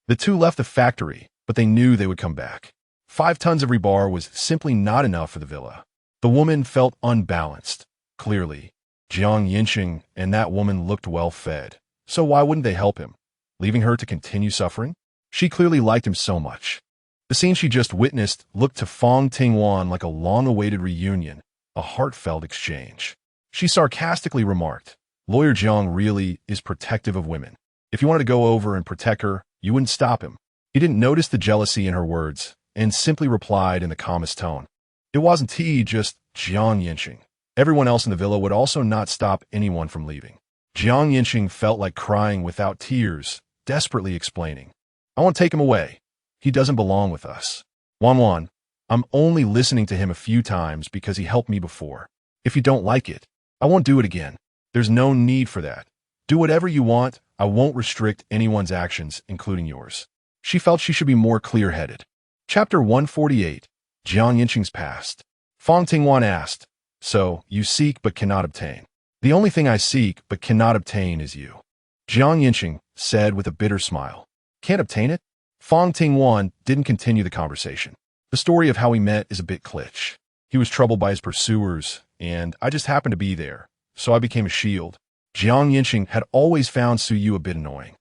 The two left the factory, but they knew they would come back. 5 tons of rebar was simply not enough for the villa. The woman felt unbalanced. Clearly, Yancheng and that woman looked well fed, so why wouldn't they help him, leaving her to continue suffering? She clearly liked him so much. The scene she just witnessed looked to Fang Tingwan like a long-awaited reunion, a heartfelt exchange. She sarcastically remarked, Lawyer Jiang really is protective of women. If you wanted to go over and protect her, you wouldn't stop him. He didn't notice the jealousy in her words and simply replied in the calmest tone. It wasn't just Yancheng. Everyone else in the villa would also not stop anyone from leaving. Yancheng felt like crying without tears, desperately explaining. I want to take him away. He doesn't belong with us. Wan, I'm only listening to him a few times because he helped me before. If you don't like it, I won't do it again. There's no need for that. Do whatever you want. I won't restrict anyone's actions, including yours. She felt she should be more clear-headed. Chapter 148, Yancheng's Past. Fang Tingwan asked, So, you seek but cannot obtain. The only thing I seek but cannot obtain is you. Yancheng said with a bitter smile. Can't obtain it? Fang Tingwan didn't continue the conversation. The story of how we met is a bit glitch. He was troubled by his pursuers, and I just happened to be there, so I became a shield. Yancheng had always found Su Yu a bit annoying.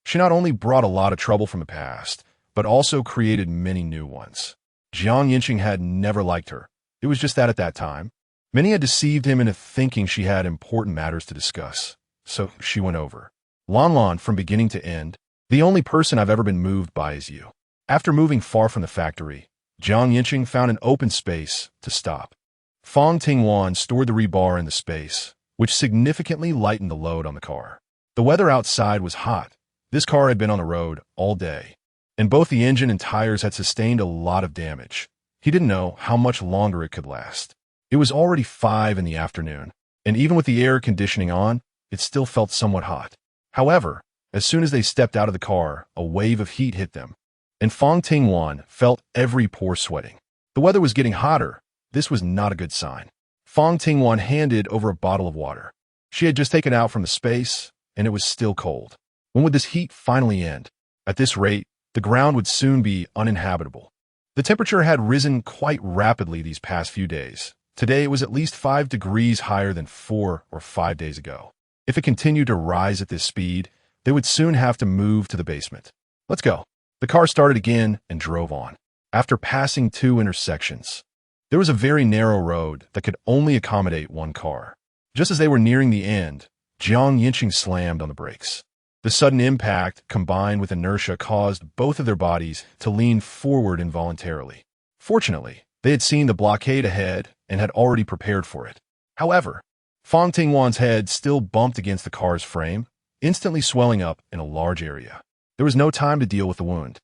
She not only brought a lot of trouble from the past, but also created many new ones. Yancheng had never liked her. It was just that at that time. Many had deceived him into thinking she had important matters to discuss, so she went over. Lan, from beginning to end, the only person I've ever been moved by is you. After moving far from the factory, Yancheng found an open space to stop. Fang Tingwan stored the rebar in the space, which significantly lightened the load on the car. The weather outside was hot. This car had been on the road all day, and both the engine and tires had sustained a lot of damage. He didn't know how much longer it could last. It was already 5 in the afternoon, and even with the air conditioning on, it still felt somewhat hot. However, as soon as they stepped out of the car, a wave of heat hit them, and Fang Tingwan felt every pore sweating. The weather was getting hotter. This was not a good sign. Fang Tingwan handed over a bottle of water. She had just taken it out from the space, and it was still cold. When would this heat finally end? At this rate, the ground would soon be uninhabitable. The temperature had risen quite rapidly these past few days. Today it was at least 5 degrees higher than 4 or 5 days ago. If it continued to rise at this speed, they would soon have to move to the basement. Let's go. The car started again and drove on. After passing 2 intersections, there was a very narrow road that could only accommodate 1 car. Just as they were nearing the end, Yancheng slammed on the brakes. The sudden impact, combined with inertia, caused both of their bodies to lean forward involuntarily. Fortunately, they had seen the blockade ahead and had already prepared for it. However, Fang Tingwan's head still bumped against the car's frame, instantly swelling up in a large area. There was no time to deal with the wound.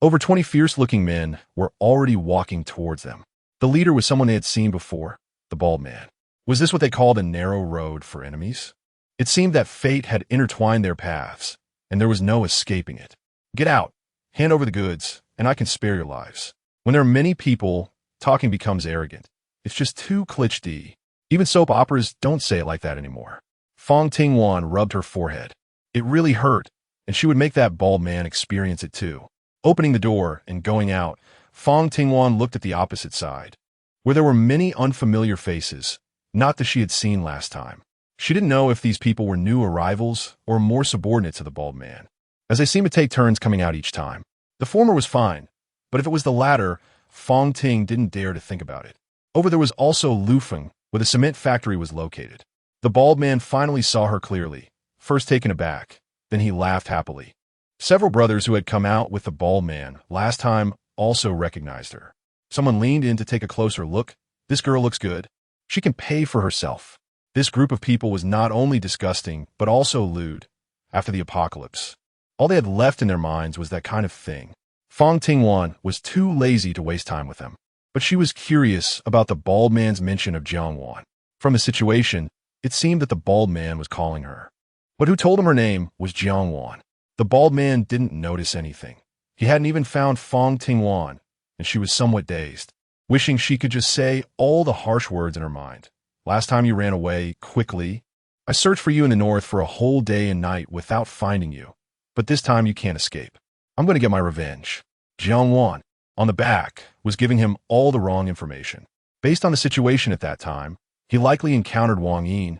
Over 20 fierce-looking men were already walking towards them. The leader was someone they had seen before, the bald man. Was this what they called a narrow road for enemies? It seemed that fate had intertwined their paths, and there was no escaping it. Get out, hand over the goods, and I can spare your lives. When there are many people, talking becomes arrogant. It's just too cliché. Even soap operas don't say it like that anymore. Fang Tingwan rubbed her forehead. It really hurt, and she would make that bald man experience it too. Opening the door and going out, Fang Tingwan looked at the opposite side, where there were many unfamiliar faces, not that she had seen last time. She didn't know if these people were new arrivals or more subordinate to the bald man, as they seemed to take turns coming out each time. The former was fine, but if it was the latter, Fang Ting didn't dare to think about it. Over there was also Lufeng, where the cement factory was located. The bald man finally saw her clearly, first taken aback, then he laughed happily. Several brothers who had come out with the bald man last time also recognized her. Someone leaned in to take a closer look. This girl looks good. She can pay for herself. This group of people was not only disgusting, but also lewd. After the apocalypse, all they had left in their minds was that kind of thing. Fang Tingwan was too lazy to waste time with them, but she was curious about the bald man's mention of Jiangwan. From the situation, it seemed that the bald man was calling her. But who told him her name was Jiangwan? The bald man didn't notice anything. He hadn't even found Fang Tingwan, and she was somewhat dazed, wishing she could just say all the harsh words in her mind. Last time you ran away, quickly. I searched for you in the north for a whole day and night without finding you, but this time you can't escape. I'm going to get my revenge. Jiangwan, on the back, was giving him all the wrong information. Based on the situation at that time, he likely encountered Wang Yin.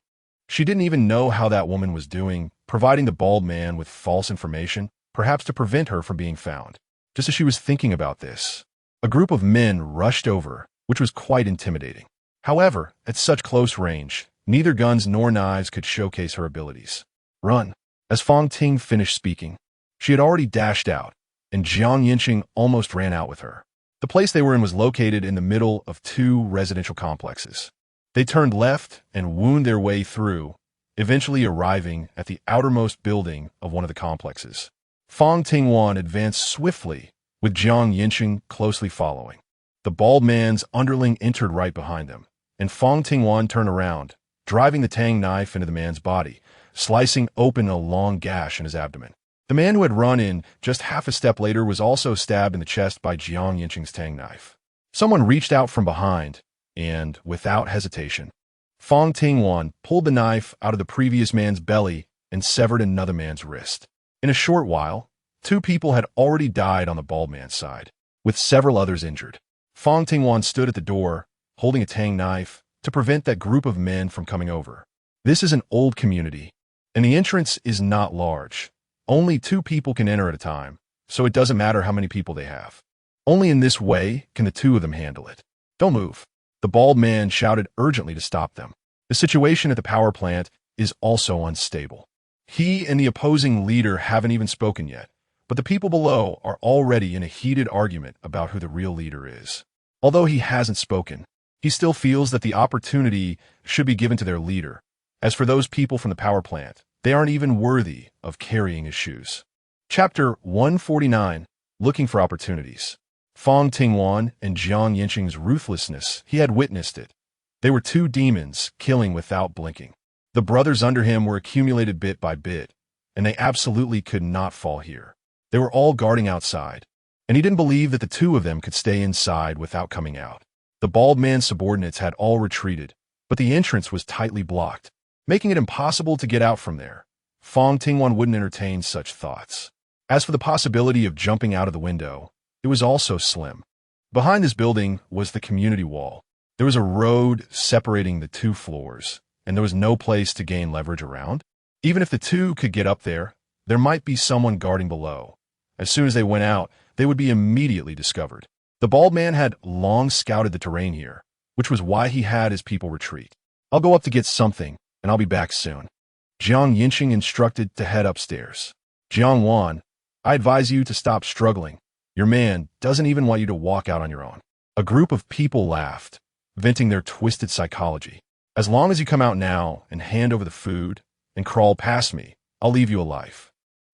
She didn't even know how that woman was doing, providing the bald man with false information, perhaps to prevent her from being found. Just as she was thinking about this, a group of men rushed over, which was quite intimidating. However, at such close range, neither guns nor knives could showcase her abilities. Run. As Fang Ting finished speaking, she had already dashed out, and Yancheng almost ran out with her. The place they were in was located in the middle of 2 residential complexes. They turned left and wound their way through, eventually arriving at the outermost building of one of the complexes. Fang Tingwan advanced swiftly, with Yancheng closely following. The bald man's underling entered right behind them, and Fang Tingwan turned around, driving the Tang knife into the man's body, slicing open a long gash in his abdomen. The man who had run in just half a step later was also stabbed in the chest by Yancheng's Tang knife. Someone reached out from behind, and, without hesitation, Fang Tingwan pulled the knife out of the previous man's belly and severed another man's wrist. In a short while, 2 people had already died on the bald man's side, with several others injured. Fang Tingwan stood at the door, holding a Tang knife, to prevent that group of men from coming over. This is an old community, and the entrance is not large. Only 2 people can enter at a time, so it doesn't matter how many people they have. Only in this way can the 2 of them handle it. Don't move. The bald man shouted urgently to stop them. The situation at the power plant is also unstable. He and the opposing leader haven't even spoken yet, but the people below are already in a heated argument about who the real leader is. Although he hasn't spoken, he still feels that the opportunity should be given to their leader. As for those people from the power plant, they aren't even worthy of carrying his shoes. Chapter 149, Looking for Opportunities. Fang Tingwan and Jiang Yancheng's ruthlessness, he had witnessed it. They were 2 demons, killing without blinking. The brothers under him were accumulated bit by bit, and they absolutely could not fall here. They were all guarding outside, and he didn't believe that the 2 of them could stay inside without coming out. The bald man's subordinates had all retreated, but the entrance was tightly blocked, making it impossible to get out from there. Fang Tingwan wouldn't entertain such thoughts. As for the possibility of jumping out of the window, it was also slim. Behind this building was the community wall. There was a road separating the 2 floors, and there was no place to gain leverage around. Even if the 2 could get up there, there might be someone guarding below. As soon as they went out, they would be immediately discovered. The bald man had long scouted the terrain here, which was why he had his people retreat. I'll go up to get something, and I'll be back soon. Jiang Yancheng instructed to head upstairs. Jiang Wan, I advise you to stop struggling. Your man doesn't even want you to walk out on your own. A group of people laughed, venting their twisted psychology. As long as you come out now and hand over the food and crawl past me, I'll leave you alive.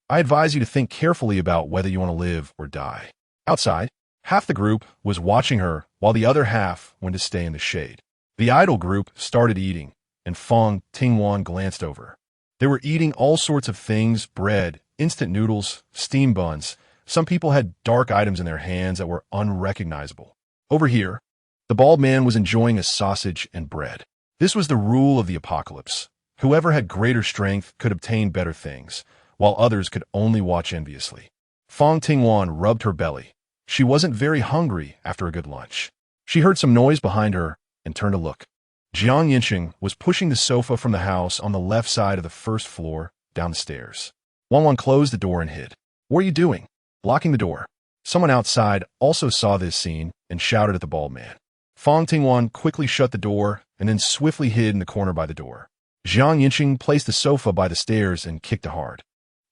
I advise you to think carefully about whether you want to live or die. Outside, half the group was watching her while the other half went to stay in the shade. The idle group started eating, and Fang Tingwan glanced over. They were eating all sorts of things: bread, instant noodles, steam buns. Some people had dark items in their hands that were unrecognizable. Over here, the bald man was enjoying a sausage and bread. This was the rule of the apocalypse. Whoever had greater strength could obtain better things, while others could only watch enviously. Fang Tingwan rubbed her belly. She wasn't very hungry after a good lunch. She heard some noise behind her and turned to look. Jiang Yancheng was pushing the sofa from the house on the left side of the first floor down the stairs. Wan closed the door and hid. What are you doing? Blocking the door. Someone outside also saw this scene and shouted at the bald man. Fang Tingwan quickly shut the door and then swiftly hid in the corner by the door. Jiang Yancheng placed the sofa by the stairs and kicked it hard.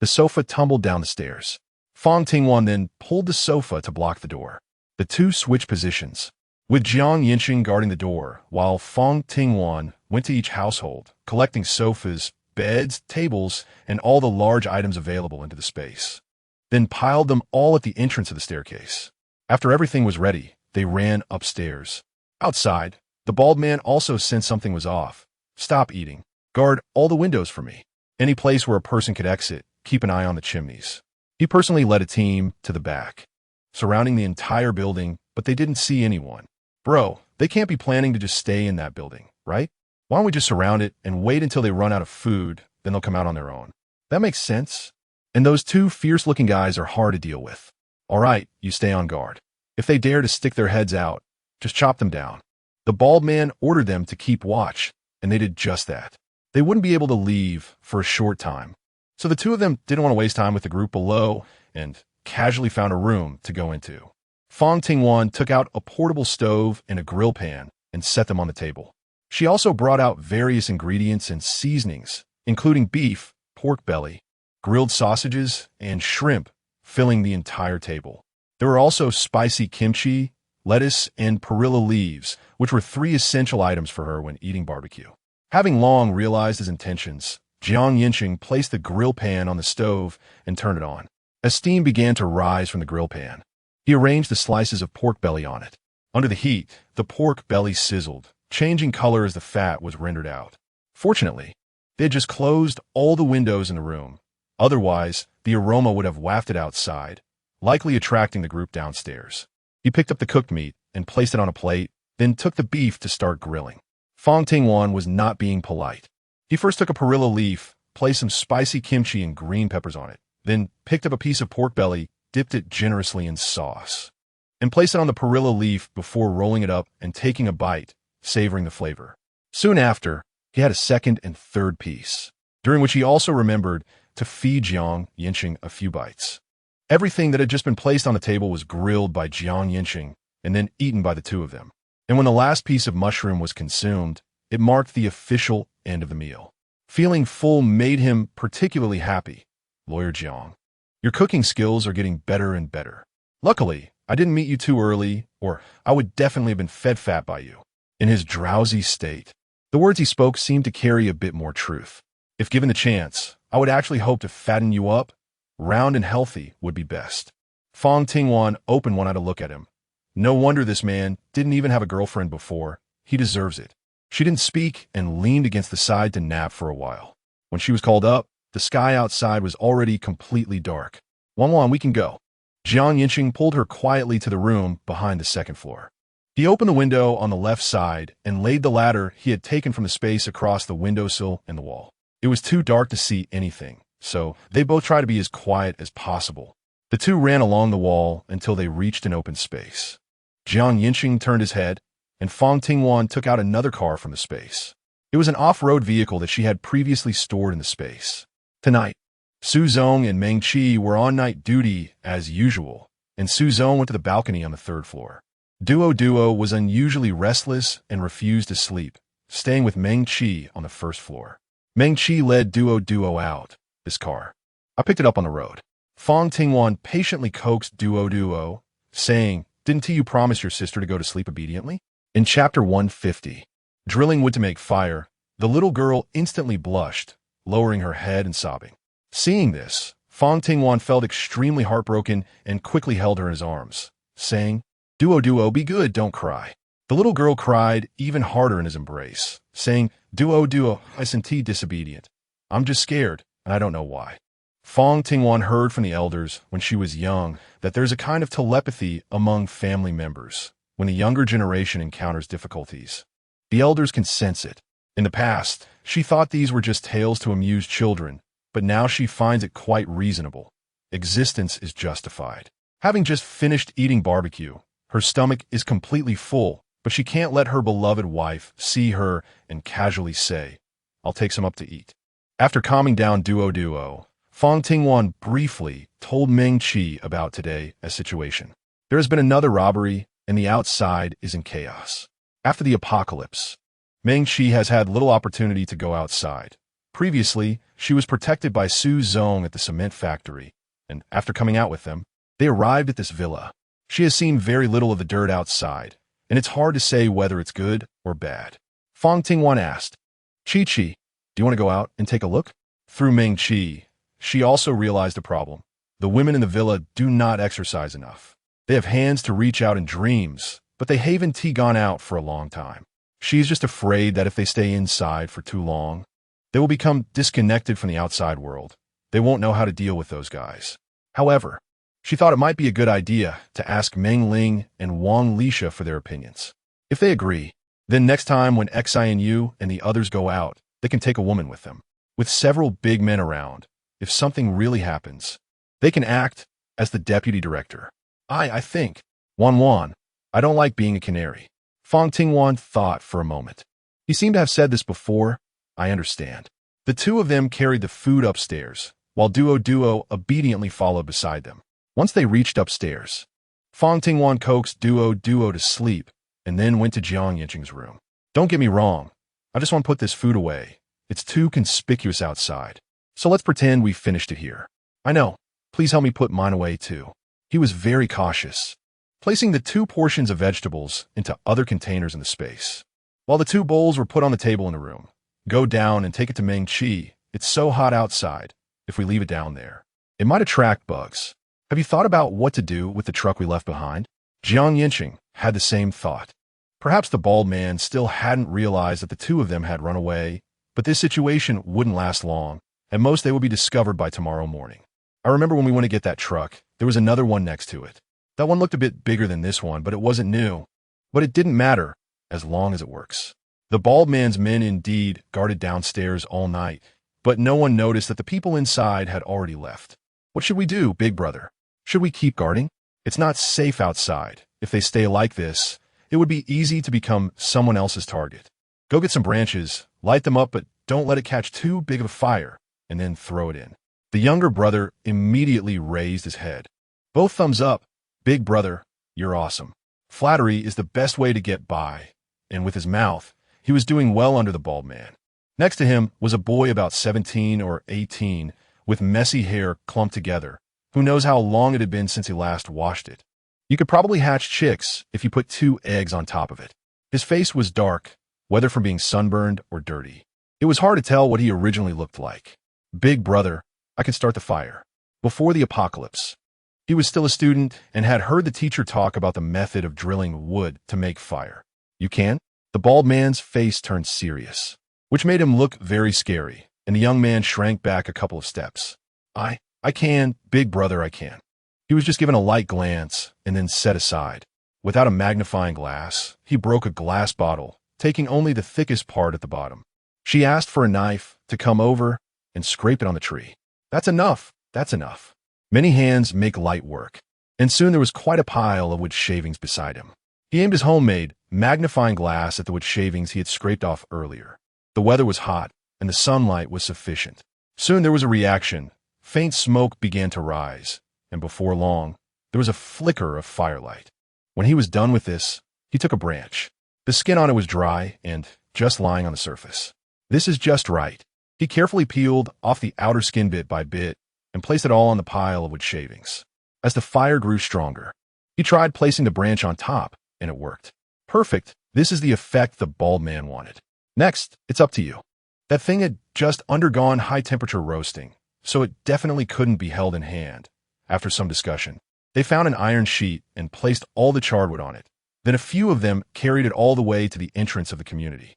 The sofa tumbled down the stairs. Fang Tingwan then pulled the sofa to block the door. The 2 switched positions, with Jiang Yancheng guarding the door, while Fang Tingwan went to each household, collecting sofas, beds, tables, and all the large items available into the space, then piled them all at the entrance of the staircase. After everything was ready, they ran upstairs. Outside, the bald man also sensed something was off. Stop eating. Guard all the windows for me. Any place where a person could exit, keep an eye on the chimneys. He personally led a team to the back, surrounding the entire building, but they didn't see anyone. Bro, they can't be planning to just stay in that building, right? Why don't we just surround it and wait until they run out of food, then they'll come out on their own. That makes sense. And those 2 fierce-looking guys are hard to deal with. All right, you stay on guard. If they dare to stick their heads out, just chop them down. The bald man ordered them to keep watch, and they did just that. They wouldn't be able to leave for a short time, so the 2 of them didn't want to waste time with the group below and casually found a room to go into. Fang Tingwan took out a portable stove and a grill pan and set them on the table. She also brought out various ingredients and seasonings, including beef, pork belly, grilled sausages, and shrimp, filling the entire table. There were also spicy kimchi, lettuce, and perilla leaves, which were 3 essential items for her when eating barbecue. Having long realized his intentions, Jiang Yancheng placed the grill pan on the stove and turned it on. As steam began to rise from the grill pan, he arranged the slices of pork belly on it. Under the heat, the pork belly sizzled, changing color as the fat was rendered out. Fortunately, they had just closed all the windows in the room. Otherwise, the aroma would have wafted outside, likely attracting the group downstairs. He picked up the cooked meat and placed it on a plate, then took the beef to start grilling. Fang Tingwan was not being polite. He first took a perilla leaf, placed some spicy kimchi and green peppers on it, then picked up a piece of pork belly, dipped it generously in sauce, and placed it on the perilla leaf before rolling it up and taking a bite, savoring the flavor. Soon after, he had a second and third piece, during which he also remembered to feed Yancheng a few bites. Everything that had just been placed on the table was grilled by Yancheng and then eaten by the two of them. And when the last piece of mushroom was consumed, it marked the official end of the meal. Feeling full made him particularly happy. Lawyer Jiang, your cooking skills are getting better and better. Luckily, I didn't meet you too early, or I would definitely have been fed fat by you. In his drowsy state, the words he spoke seemed to carry a bit more truth. If given the chance, I would actually hope to fatten you up. Round and healthy would be best. Fang Tingwan opened one eye to look at him. No wonder this man didn't even have a girlfriend before. He deserves it. She didn't speak and leaned against the side to nap for a while. When she was called up, the sky outside was already completely dark. Wan, we can go. Yancheng pulled her quietly to the room behind the second floor. He opened the window on the left side and laid the ladder he had taken from the space across the windowsill and the wall. It was too dark to see anything, so they both tried to be as quiet as possible. The two ran along the wall until they reached an open space. Yancheng turned his head, and Fang Tingwan took out another car from the space. It was an off-road vehicle that she had previously stored in the space. Tonight, Su Zong and Meng Qi were on night duty as usual, and Su Zong went to the balcony on the third floor. Duo was unusually restless and refused to sleep, staying with Meng Qi on the first floor. Meng Qi led Duo out, his car. I picked it up on the road. Fang Tingwan patiently coaxed Duo, saying, "Didn't you promise your sister to go to sleep obediently?" In Chapter 150, Drilling Wood to Make Fire, the little girl instantly blushed, lowering her head and sobbing. Seeing this, Fang Tingwan felt extremely heartbroken and quickly held her in his arms, saying, Duo, be good, don't cry." The little girl cried even harder in his embrace, saying, Duo, I senti disobedient. I'm just scared, and I don't know why. Fang Tingwan heard from the elders when she was young that there's a kind of telepathy among family members when the younger generation encounters difficulties. The elders can sense it. In the past, she thought these were just tales to amuse children, but now she finds it quite reasonable. Existence is justified. Having just finished eating barbecue, her stomach is completely full, but she can't let her beloved wife see her and casually say, "I'll take some up to eat." After calming down Duo, Fang Tingwan briefly told Meng Qi about today's situation. There has been another robbery, and the outside is in chaos. After the apocalypse, Meng Qi has had little opportunity to go outside. Previously, she was protected by Su Zong at the cement factory, and after coming out with them, they arrived at this villa. She has seen very little of the dirt outside, and it's hard to say whether it's good or bad. Fang Tingwan asked, Chi, do you want to go out and take a look? Through Meng Qi, she also realized a problem. The women in the villa do not exercise enough. They have hands to reach out in dreams, but they haven't gone out for a long time. She's just afraid that if they stay inside for too long, they will become disconnected from the outside world. They won't know how to deal with those guys. However, she thought it might be a good idea to ask Meng Ling and Wang Lisha for their opinions. If they agree, then next time when Xianyu and the others go out, they can take a woman with them. With several big men around, if something really happens, they can act as the deputy director. I think, Wan, I don't like being a canary. Fang Tingwan thought for a moment. He seemed to have said this before. I understand. The two of them carried the food upstairs, while Duo obediently followed beside them. Once they reached upstairs, Fang Tingwan coaxed Duo to sleep and then went to Yancheng's room. Don't get me wrong. I just want to put this food away. It's too conspicuous outside. So let's pretend we finished it here. I know. Please help me put mine away too. He was very cautious, placing the 2 portions of vegetables into other containers in the space. While the 2 bowls were put on the table in the room, go down and take it to Meng Qi. It's so hot outside. If we leave it down there, it might attract bugs. Have you thought about what to do with the truck we left behind? Yancheng had the same thought. Perhaps the bald man still hadn't realized that the 2 of them had run away, but this situation wouldn't last long. At most, they would be discovered by tomorrow morning. I remember when we went to get that truck, there was another one next to it. That one looked a bit bigger than this one, but it wasn't new. But it didn't matter, as long as it works. The bald man's men indeed guarded downstairs all night, but no one noticed that the people inside had already left. What should we do, big brother? Should we keep guarding? It's not safe outside. If they stay like this, it would be easy to become someone else's target. Go get some branches, light them up, but don't let it catch too big of a fire, and then throw it in. The younger brother immediately raised his head. Both thumbs up. Big brother, you're awesome. Flattery is the best way to get by. And with his mouth, he was doing well under the bald man. Next to him was a boy about 17 or 18 with messy hair clumped together. Who knows how long it had been since he last washed it. You could probably hatch chicks if you put 2 eggs on top of it. His face was dark, whether from being sunburned or dirty. It was hard to tell what he originally looked like. Big brother, I can start the fire. Before the apocalypse. He was still a student and had heard the teacher talk about the method of drilling wood to make fire. You can? The bald man's face turned serious, which made him look very scary, and the young man shrank back a couple of steps. I can, big brother, I can. He was just given a light glance and then set aside. Without a magnifying glass, he broke a glass bottle, taking only the thickest part at the bottom. She asked for a knife to come over and scrape it on the tree. That's enough. That's enough. Many hands make light work, and soon there was quite a pile of wood shavings beside him. He aimed his homemade magnifying glass at the wood shavings he had scraped off earlier. The weather was hot, and the sunlight was sufficient. Soon there was a reaction. Faint smoke began to rise, and before long, there was a flicker of firelight. When he was done with this, he took a branch. The skin on it was dry and just lying on the surface. This is just right. He carefully peeled off the outer skin bit by bit and placed it all on the pile of wood shavings. As the fire grew stronger, he tried placing the branch on top, and it worked. Perfect. This is the effect the bald man wanted. Next, it's up to you. That thing had just undergone high-temperature roasting, so it definitely couldn't be held in hand. After some discussion, they found an iron sheet and placed all the charred wood on it. Then a few of them carried it all the way to the entrance of the community.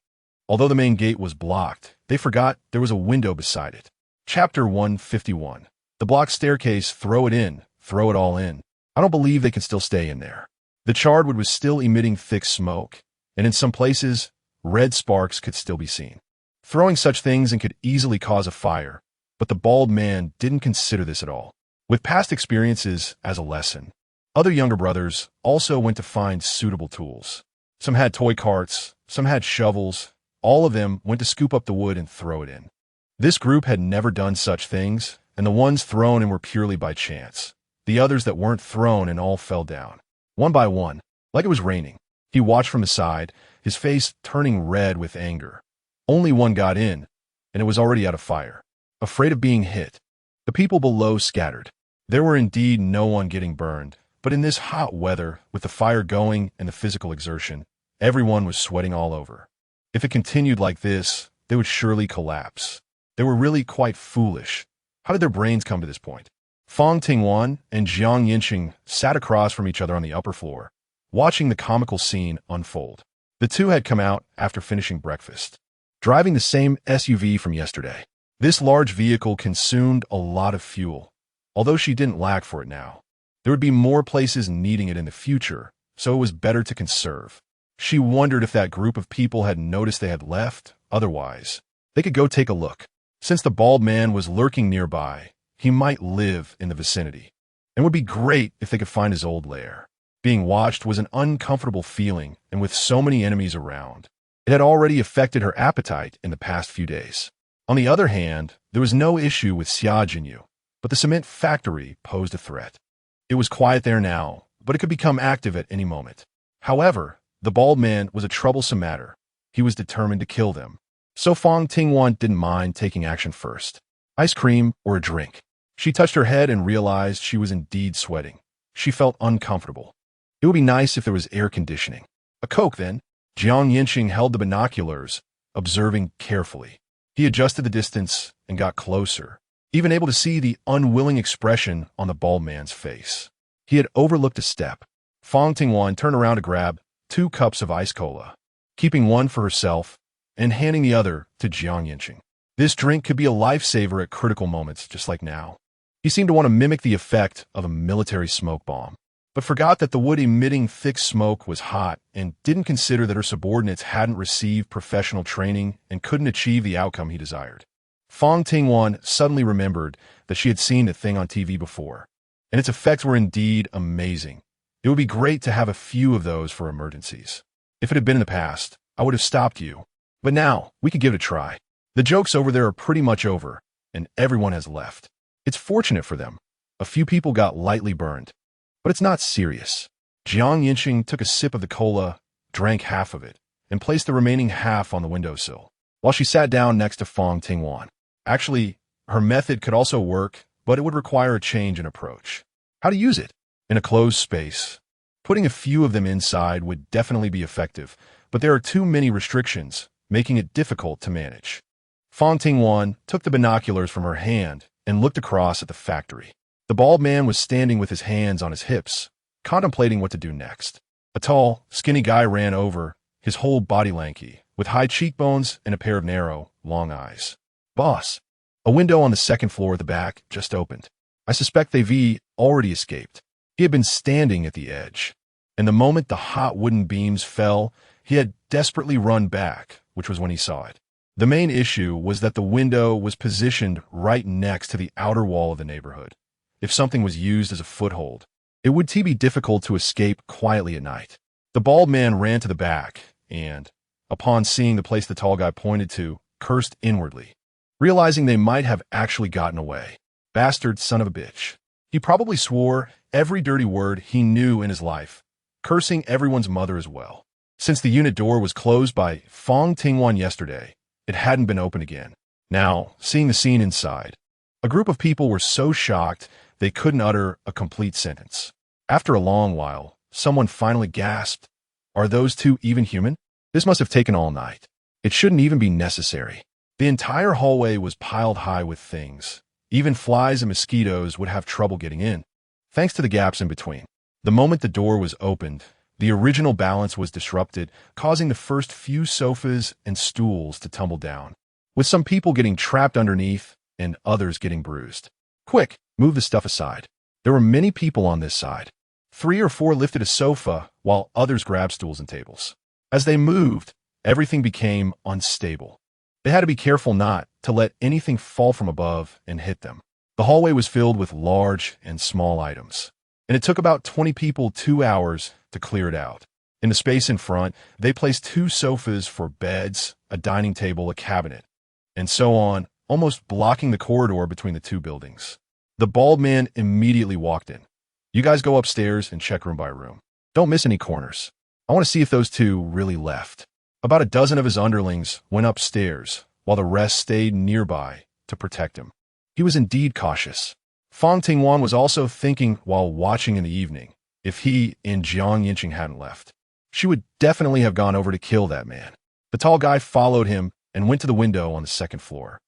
Although the main gate was blocked, they forgot there was a window beside it. Chapter 151. The block staircase, throw it all in. I don't believe they can still stay in there. The charred wood was still emitting thick smoke, and in some places, red sparks could still be seen. Throwing such things in could easily cause a fire, but the bald man didn't consider this at all. With past experiences as a lesson, other younger brothers also went to find suitable tools. Some had toy carts, some had shovels. All of them went to scoop up the wood and throw it in. This group had never done such things, and the ones thrown in were purely by chance. The others that weren't thrown in all fell down, one by one, like it was raining. He watched from the side, his face turning red with anger. Only one got in, and it was already out of fire. Afraid of being hit, the people below scattered. There were indeed no one getting burned, but in this hot weather, with the fire going and the physical exertion, everyone was sweating all over. If it continued like this, they would surely collapse. They were really quite foolish. How did their brains come to this point? Fang Tingwan and Yancheng sat across from each other on the upper floor, watching the comical scene unfold. The two had come out after finishing breakfast, driving the same SUV from yesterday. This large vehicle consumed a lot of fuel, although she didn't lack for it now. There would be more places needing it in the future, so it was better to conserve. She wondered if that group of people had noticed they had left. Otherwise, they could go take a look. Since the bald man was lurking nearby, he might live in the vicinity, and would be great if they could find his old lair. Being watched was an uncomfortable feeling, and with so many enemies around, it had already affected her appetite in the past few days. On the other hand, there was no issue with Xiajinyu, but the cement factory posed a threat. It was quiet there now, but it could become active at any moment. However, the bald man was a troublesome matter. He was determined to kill them. So Fang Tingwan didn't mind taking action first. Ice cream or a drink. She touched her head and realized she was indeed sweating. She felt uncomfortable. It would be nice if there was air conditioning. A Coke, then. Yancheng held the binoculars, observing carefully. He adjusted the distance and got closer, even able to see the unwilling expression on the bald man's face. He had overlooked a step. Fang Tingwan turned around to grab 2 cups of ice cola, keeping one for herself and handing the other to Yancheng. This drink could be a lifesaver at critical moments, just like now. He seemed to want to mimic the effect of a military smoke bomb. but forgot that the wood emitting thick smoke was hot and didn't consider that her subordinates hadn't received professional training and couldn't achieve the outcome he desired. Fang Tingwan suddenly remembered that she had seen the thing on TV before, and its effects were indeed amazing. It would be great to have a few of those for emergencies. If it had been in the past, I would have stopped you. But now, we could give it a try. The jokes over there are pretty much over, and everyone has left. It's fortunate for them. A few people got lightly burned, but it's not serious. Yancheng took a sip of the cola, drank half of it, and placed the remaining half on the windowsill, while she sat down next to Fang Tingwan. Actually, her method could also work, but it would require a change in approach. How to use it? In a closed space. Putting a few of them inside would definitely be effective, but there are too many restrictions, making it difficult to manage. Fang Tingwan took the binoculars from her hand and looked across at the factory. The bald man was standing with his hands on his hips, contemplating what to do next. A tall, skinny guy ran over, his whole body lanky, with high cheekbones and a pair of narrow, long eyes. Boss, a window on the second floor at the back just opened. I suspect they've already escaped. He had been standing at the edge, and the moment the hot wooden beams fell, he had desperately run back, which was when he saw it. The main issue was that the window was positioned right next to the outer wall of the neighborhood. If something was used as a foothold, it would be difficult to escape quietly at night. The bald man ran to the back and, upon seeing the place the tall guy pointed to, cursed inwardly, realizing they might have actually gotten away. Bastard son of a bitch. He probably swore every dirty word he knew in his life, cursing everyone's mother as well. Since the unit door was closed by Fang Tingwan yesterday, it hadn't been opened again. Now, seeing the scene inside, a group of people were so shocked they couldn't utter a complete sentence. After a long while, someone finally gasped, "Are those two even human? This must have taken all night. It shouldn't even be necessary." The entire hallway was piled high with things. Even flies and mosquitoes would have trouble getting in, thanks to the gaps in between. The moment the door was opened, the original balance was disrupted, causing the first few sofas and stools to tumble down, with some people getting trapped underneath and others getting bruised. "Quick, move the stuff aside." There were many people on this side. 3 or 4 lifted a sofa, while others grabbed stools and tables. As they moved, everything became unstable. They had to be careful not to let anything fall from above and hit them. The hallway was filled with large and small items, and it took about 20 people 2 hours to clear it out. In the space in front, they placed 2 sofas for beds, a dining table, a cabinet, and so on, almost blocking the corridor between the 2 buildings. The bald man immediately walked in. "You guys go upstairs and check room by room. Don't miss any corners. I want to see if those 2 really left." About a dozen of his underlings went upstairs, while the rest stayed nearby to protect him. He was indeed cautious. Fang Tingwan was also thinking while watching in the evening, if he and Yancheng hadn't left, she would definitely have gone over to kill that man. The tall guy followed him and went to the window on the second floor,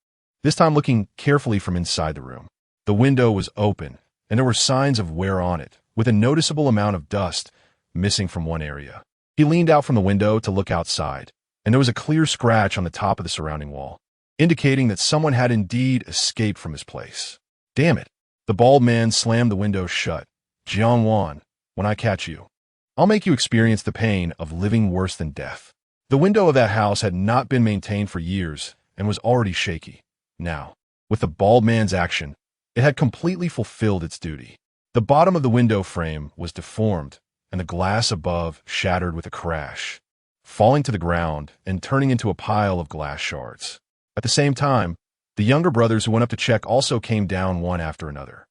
this time looking carefully from inside the room. The window was open, and there were signs of wear on it, with a noticeable amount of dust missing from one area. He leaned out from the window to look outside, and there was a clear scratch on the top of the surrounding wall, indicating that someone had indeed escaped from his place. "Damn it." The bald man slammed the window shut. "Jiang, when I catch you, I'll make you experience the pain of living worse than death." The window of that house had not been maintained for years and was already shaky. Now, with the bald man's action, it had completely fulfilled its duty. The bottom of the window frame was deformed, and the glass above shattered with a crash, falling to the ground and turning into a pile of glass shards. At the same time, the younger brothers who went up to check also came down one after another.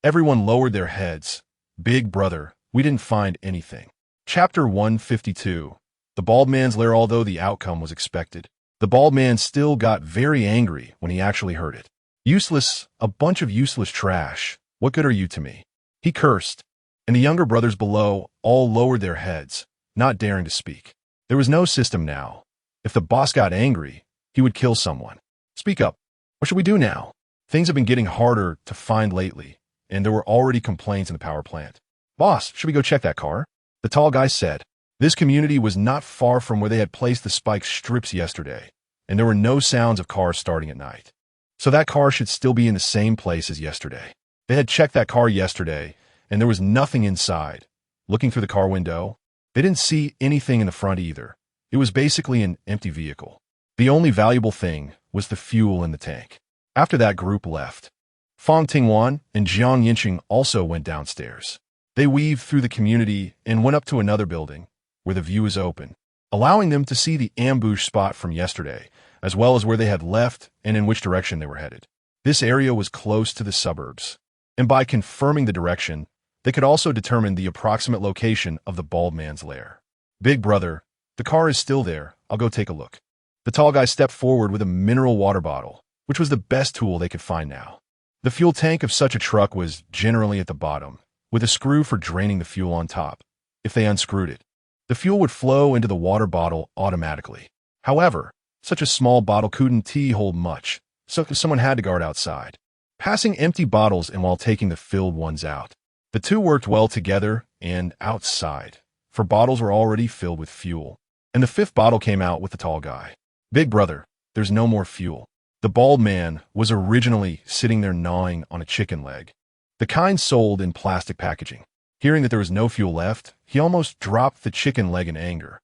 Everyone lowered their heads. "Big brother, we didn't find anything." Chapter 152. The bald man's lair. Although the outcome was expected, the bald man still got very angry when he actually heard it. "Useless, a bunch of useless trash. What good are you to me?" He cursed, and the younger brothers below all lowered their heads, not daring to speak. There was no system now. If the boss got angry, he would kill someone. "Speak up. What should we do now?" Things have been getting harder to find lately, and there were already complaints in the power plant. "Boss, should we go check that car?" The tall guy said. This community was not far from where they had placed the spike strips yesterday, and there were no sounds of cars starting at night. So that car should still be in the same place as yesterday. They had checked that car yesterday, and there was nothing inside, Looking through the car window, they didn't see anything in the front either. It was basically an empty vehicle. The only valuable thing was the fuel in the tank. After that group left, Fang Tingwan and Yancheng also went downstairs. They weaved through the community and went up to another building, where the view is open, allowing them to see the ambush spot from yesterday, as well as where they had left and in which direction they were headed. This area was close to the suburbs, and by confirming the direction, they could also determine the approximate location of the bald man's lair. Big brother, the car is still there. I'll go take a look. The tall guy stepped forward with a mineral water bottle, which was the best tool they could find now. The fuel tank of such a truck was generally at the bottom, with a screw for draining the fuel on top. If they unscrewed it, the fuel would flow into the water bottle automatically. However, such a small bottle couldn't hold much, so someone had to guard outside, passing empty bottles and while taking the filled ones out. The two worked well together and outside, for bottles were already filled with fuel, and the fifth bottle came out with the tall guy. Big brother, there's no more fuel. The bald man was originally sitting there gnawing on a chicken leg, the kind sold in plastic packaging. Hearing that there was no fuel left, he almost dropped the chicken leg in anger.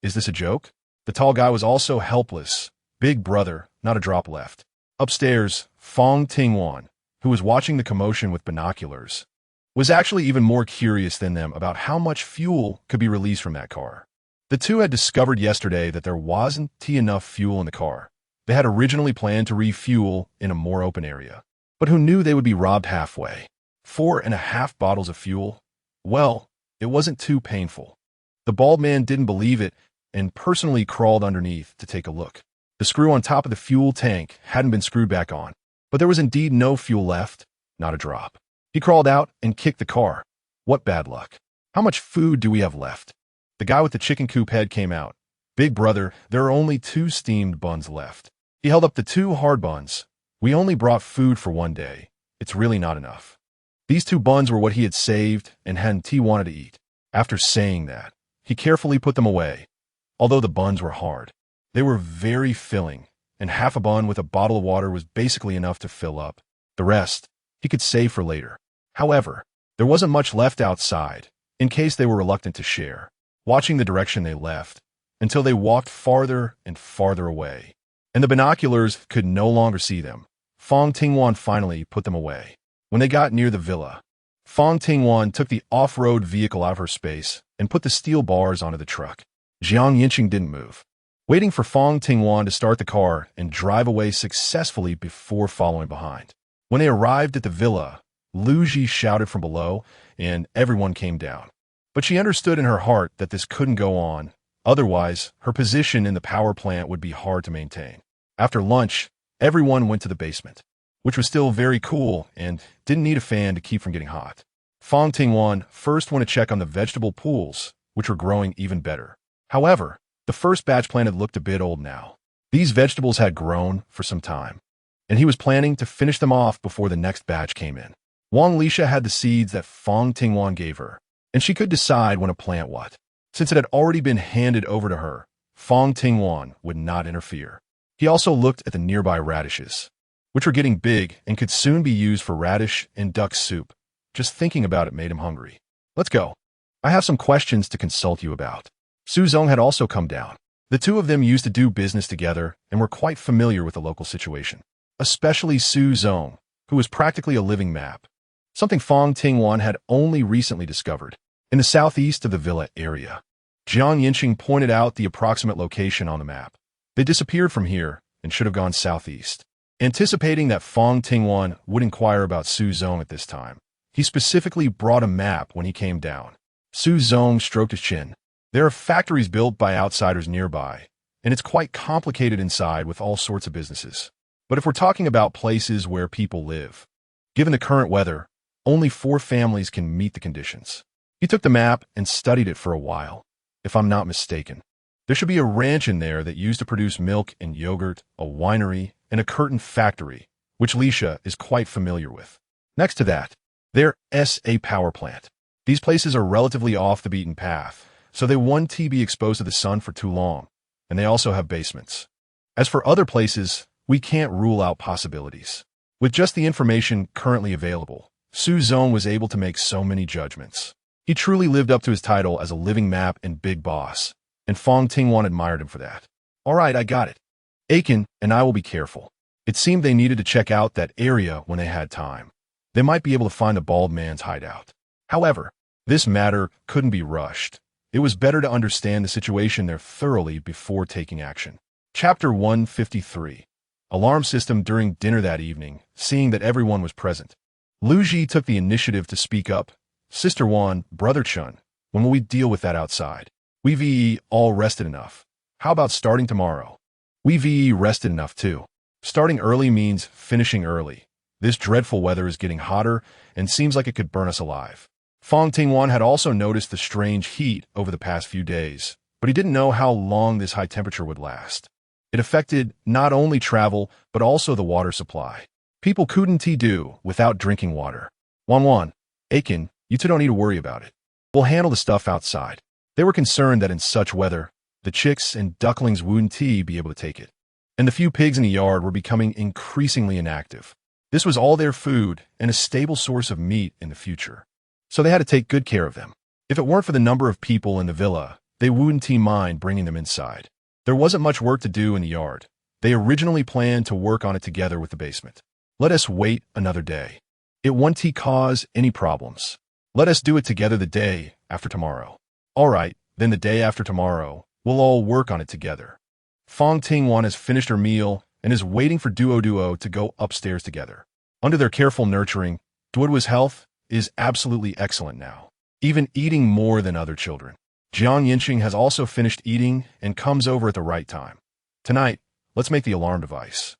Is this a joke? The tall guy was also helpless. Big brother, not a drop left. Upstairs, Fang Tingwan, who was watching the commotion with binoculars, was actually even more curious than them about how much fuel could be released from that car. The two had discovered yesterday that there wasn't enough fuel in the car. They had originally planned to refuel in a more open area, but who knew they would be robbed halfway? 4.5 bottles of fuel? Well, it wasn't too painful. The bald man didn't believe it and personally crawled underneath to take a look. The screw on top of the fuel tank hadn't been screwed back on, but there was indeed no fuel left, not a drop. He crawled out and kicked the car. What bad luck. How much food do we have left? The guy with the chicken coop head came out. Big brother, there are only 2 steamed buns left. He held up the 2 hard buns. We only brought food for 1 day. It's really not enough. These 2 buns were what he had saved and hadn't wanted to eat. After saying that, he carefully put them away. Although the buns were hard, they were very filling, and half a bun with a bottle of water was basically enough to fill up. The rest, he could save for later. However, there wasn't much left outside, in case they were reluctant to share, watching the direction they left, until they walked farther and farther away, and the binoculars could no longer see them. Fang Tingwan finally put them away. When they got near the villa, Fang Tingwan took the off-road vehicle out of her space and put the steel bars onto the truck. Yancheng didn't move, waiting for Fang Tingwan to start the car and drive away successfully before following behind. When they arrived at the villa, Lu Ji shouted from below, and everyone came down. But she understood in her heart that this couldn't go on, otherwise her position in the power plant would be hard to maintain. After lunch, everyone went to the basement, which was still very cool and didn't need a fan to keep from getting hot. Fang Tingwan first went to check on the vegetable pools, which were growing even better. However, the first batch planted looked a bit old now. These vegetables had grown for some time, and he was planning to finish them off before the next batch came in. Wang Lisha had the seeds that Fang Tingwan gave her, and she could decide when to plant what. Since it had already been handed over to her, Fang Tingwan would not interfere. He also looked at the nearby radishes, which were getting big and could soon be used for radish and duck soup. Just thinking about it made him hungry. Let's go. I have some questions to consult you about. Su Zong had also come down. The two of them used to do business together and were quite familiar with the local situation, especially Su Zong, who was practically a living map, something Fang Tingwan had only recently discovered. In the southeast of the villa area, Yancheng pointed out the approximate location on the map. They disappeared from here and should have gone southeast. Anticipating that Fang Tingwan would inquire about Su Zong at this time, he specifically brought a map when he came down. Su Zong stroked his chin. There are factories built by outsiders nearby, and it's quite complicated inside with all sorts of businesses. But if we're talking about places where people live, given the current weather, only 4 families can meet the conditions. He took the map and studied it for a while. If I'm not mistaken, there should be a ranch in there that used to produce milk and yogurt, a winery, and a curtain factory, which Lisha is quite familiar with. Next to that, there's a power plant. These places are relatively off the beaten path, so they won't be exposed to the sun for too long, and they also have basements. As for other places, we can't rule out possibilities. With just the information currently available, Su Zong was able to make so many judgments. He truly lived up to his title as a living map and big boss, and Fang Tingwan admired him for that. All right, I got it. Aiken and I will be careful. It seemed they needed to check out that area when they had time. They might be able to find the bald man's hideout. However, this matter couldn't be rushed. It was better to understand the situation there thoroughly before taking action. Chapter 153. Alarm system during dinner that evening, seeing that everyone was present. Lu Ji took the initiative to speak up. Sister Wan, Brother Chun, when will we deal with that outside? We've all rested enough. How about starting tomorrow? We've rested enough too. Starting early means finishing early. This dreadful weather is getting hotter and seems like it could burn us alive. Fang Tingwan had also noticed the strange heat over the past few days, but he didn't know how long this high temperature would last. It affected not only travel, but also the water supply. People couldn't do without drinking water. Wan, Aiken, you two don't need to worry about it. We'll handle the stuff outside. They were concerned that in such weather, the chicks and ducklings wouldn't be able to take it. And the few pigs in the yard were becoming increasingly inactive. This was all their food and a stable source of meat in the future. So they had to take good care of them. If it weren't for the number of people in the villa, they wouldn't mind bringing them inside. There wasn't much work to do in the yard. They originally planned to work on it together with the basement. Let us wait another day. It won't cause any problems. Let us do it together the day after tomorrow. All right, then the day after tomorrow, we'll all work on it together. Fang Tingwan has finished her meal and is waiting for Duo to go upstairs together. Under their careful nurturing, Duo's health is absolutely excellent now, even eating more than other children. Yancheng has also finished eating and comes over at the right time. Tonight, let's make the alarm device.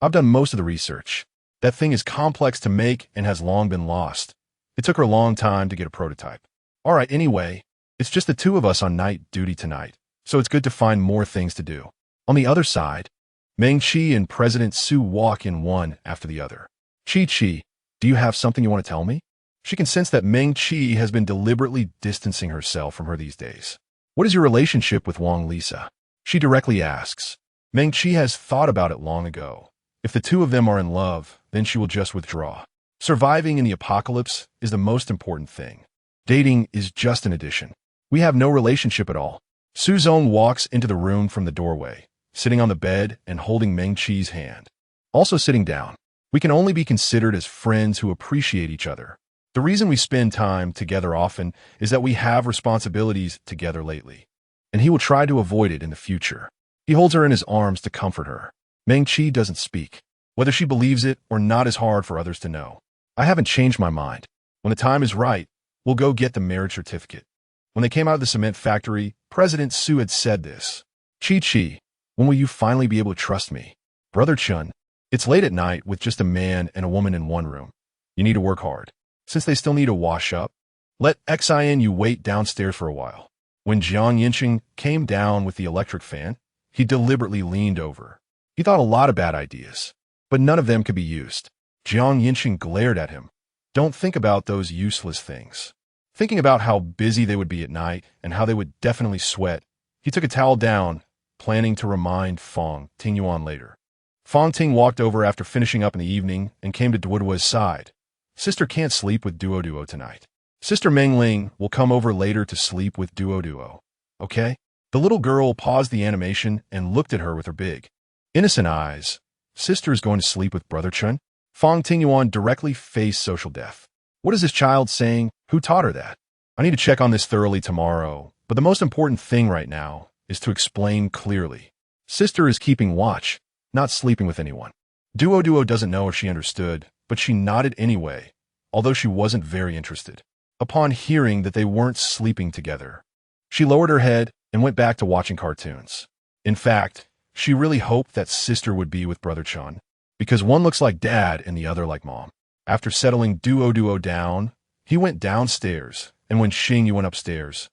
I've done most of the research. That thing is complex to make and has long been lost. It took her a long time to get a prototype. All right, anyway, it's just the two of us on night duty tonight, so it's good to find more things to do. On the other side, Meng Qi and President Su walk in one after the other. Qi, do you have something you want to tell me? She can sense that Meng Qi has been deliberately distancing herself from her these days. What is your relationship with Wang Lisa? She directly asks. Meng Qi has thought about it long ago. If the two of them are in love, then she will just withdraw. Surviving in the apocalypse is the most important thing. Dating is just an addition. We have no relationship at all. Su Zong walks into the room from the doorway, sitting on the bed and holding Meng Qi's hand. Also sitting down. We can only be considered as friends who appreciate each other. The reason we spend time together often is that we have responsibilities together lately, and he will try to avoid it in the future. He holds her in his arms to comfort her. Meng Qi doesn't speak. Whether she believes it or not is hard for others to know. I haven't changed my mind. When the time is right, we'll go get the marriage certificate. When they came out of the cement factory, President Su had said this. Qi, when will you finally be able to trust me? Brother Chun, it's late at night with just a man and a woman in one room. You need to work hard. Since they still need to wash up, let you wait downstairs for a while. When Yancheng came down with the electric fan, he deliberately leaned over. He thought a lot of bad ideas, but none of them could be used. Yancheng glared at him. Don't think about those useless things. Thinking about how busy they would be at night and how they would definitely sweat, he took a towel down, planning to remind Fang Tingwan later. Fang Ting walked over after finishing up in the evening and came to Duo's side. Sister can't sleep with Duo tonight. Sister Meng Ling will come over later to sleep with Duo. Okay? The little girl paused the animation and looked at her with her big, innocent eyes. Sister is going to sleep with Brother Chun? Fang Tingwan directly faced social death. What is this child saying? Who taught her that? I need to check on this thoroughly tomorrow, but the most important thing right now is to explain clearly. Sister is keeping watch, not sleeping with anyone. Duo doesn't know if she understood, but she nodded anyway, although she wasn't very interested. Upon hearing that they weren't sleeping together, she lowered her head and went back to watching cartoons. In fact, she really hoped that sister would be with Brother Chun, because one looks like dad and the other like mom. After settling Duo down, he went downstairs, and when Xing went upstairs,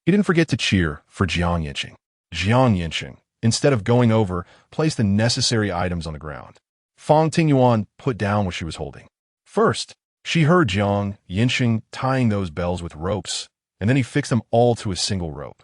he didn't forget to cheer for Yancheng. Yancheng, instead of going over, placed the necessary items on the ground. Fang Tingwan put down what she was holding. First, she heard Yancheng tying those bells with ropes, and then he fixed them all to a single rope.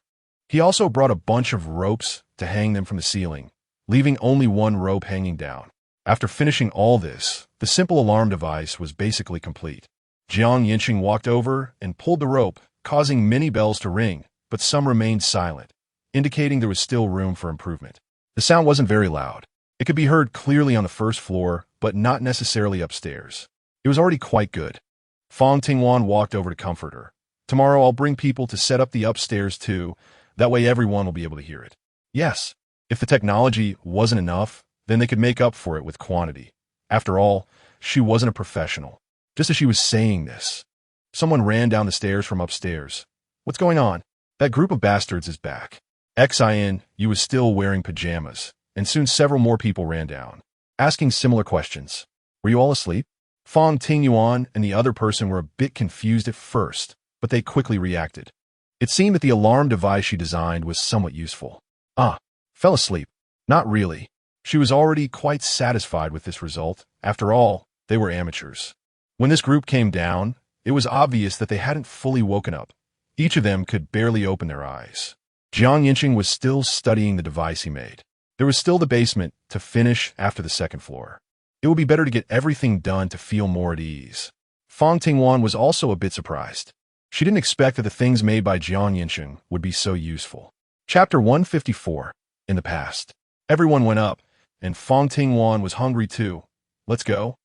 He also brought a bunch of ropes to hang them from the ceiling, leaving only one rope hanging down. After finishing all this, the simple alarm device was basically complete. Yancheng walked over and pulled the rope, causing many bells to ring, but some remained silent, indicating there was still room for improvement. The sound wasn't very loud. It could be heard clearly on the first floor, but not necessarily upstairs. It was already quite good. Fang Tingwan walked over to comfort her. Tomorrow I'll bring people to set up the upstairs too. That way everyone will be able to hear it. Yes, if the technology wasn't enough, then they could make up for it with quantity. After all, she wasn't a professional. Just as she was saying this, someone ran down the stairs from upstairs. What's going on? That group of bastards is back. Xin, you was still wearing pajamas, and soon several more people ran down, asking similar questions. Were you all asleep? Fang Tingwan and the other person were a bit confused at first, but they quickly reacted. It seemed that the alarm device she designed was somewhat useful. Fell asleep. Not really. She was already quite satisfied with this result. After all, they were amateurs. When this group came down, it was obvious that they hadn't fully woken up. Each of them could barely open their eyes. Yancheng was still studying the device he made. There was still the basement to finish after the second floor. It would be better to get everything done to feel more at ease. Fang Tingwan was also a bit surprised. She didn't expect that the things made by Yancheng would be so useful. Chapter 154. In the past. Everyone went up, and Fang Tingwan was hungry too. Let's go.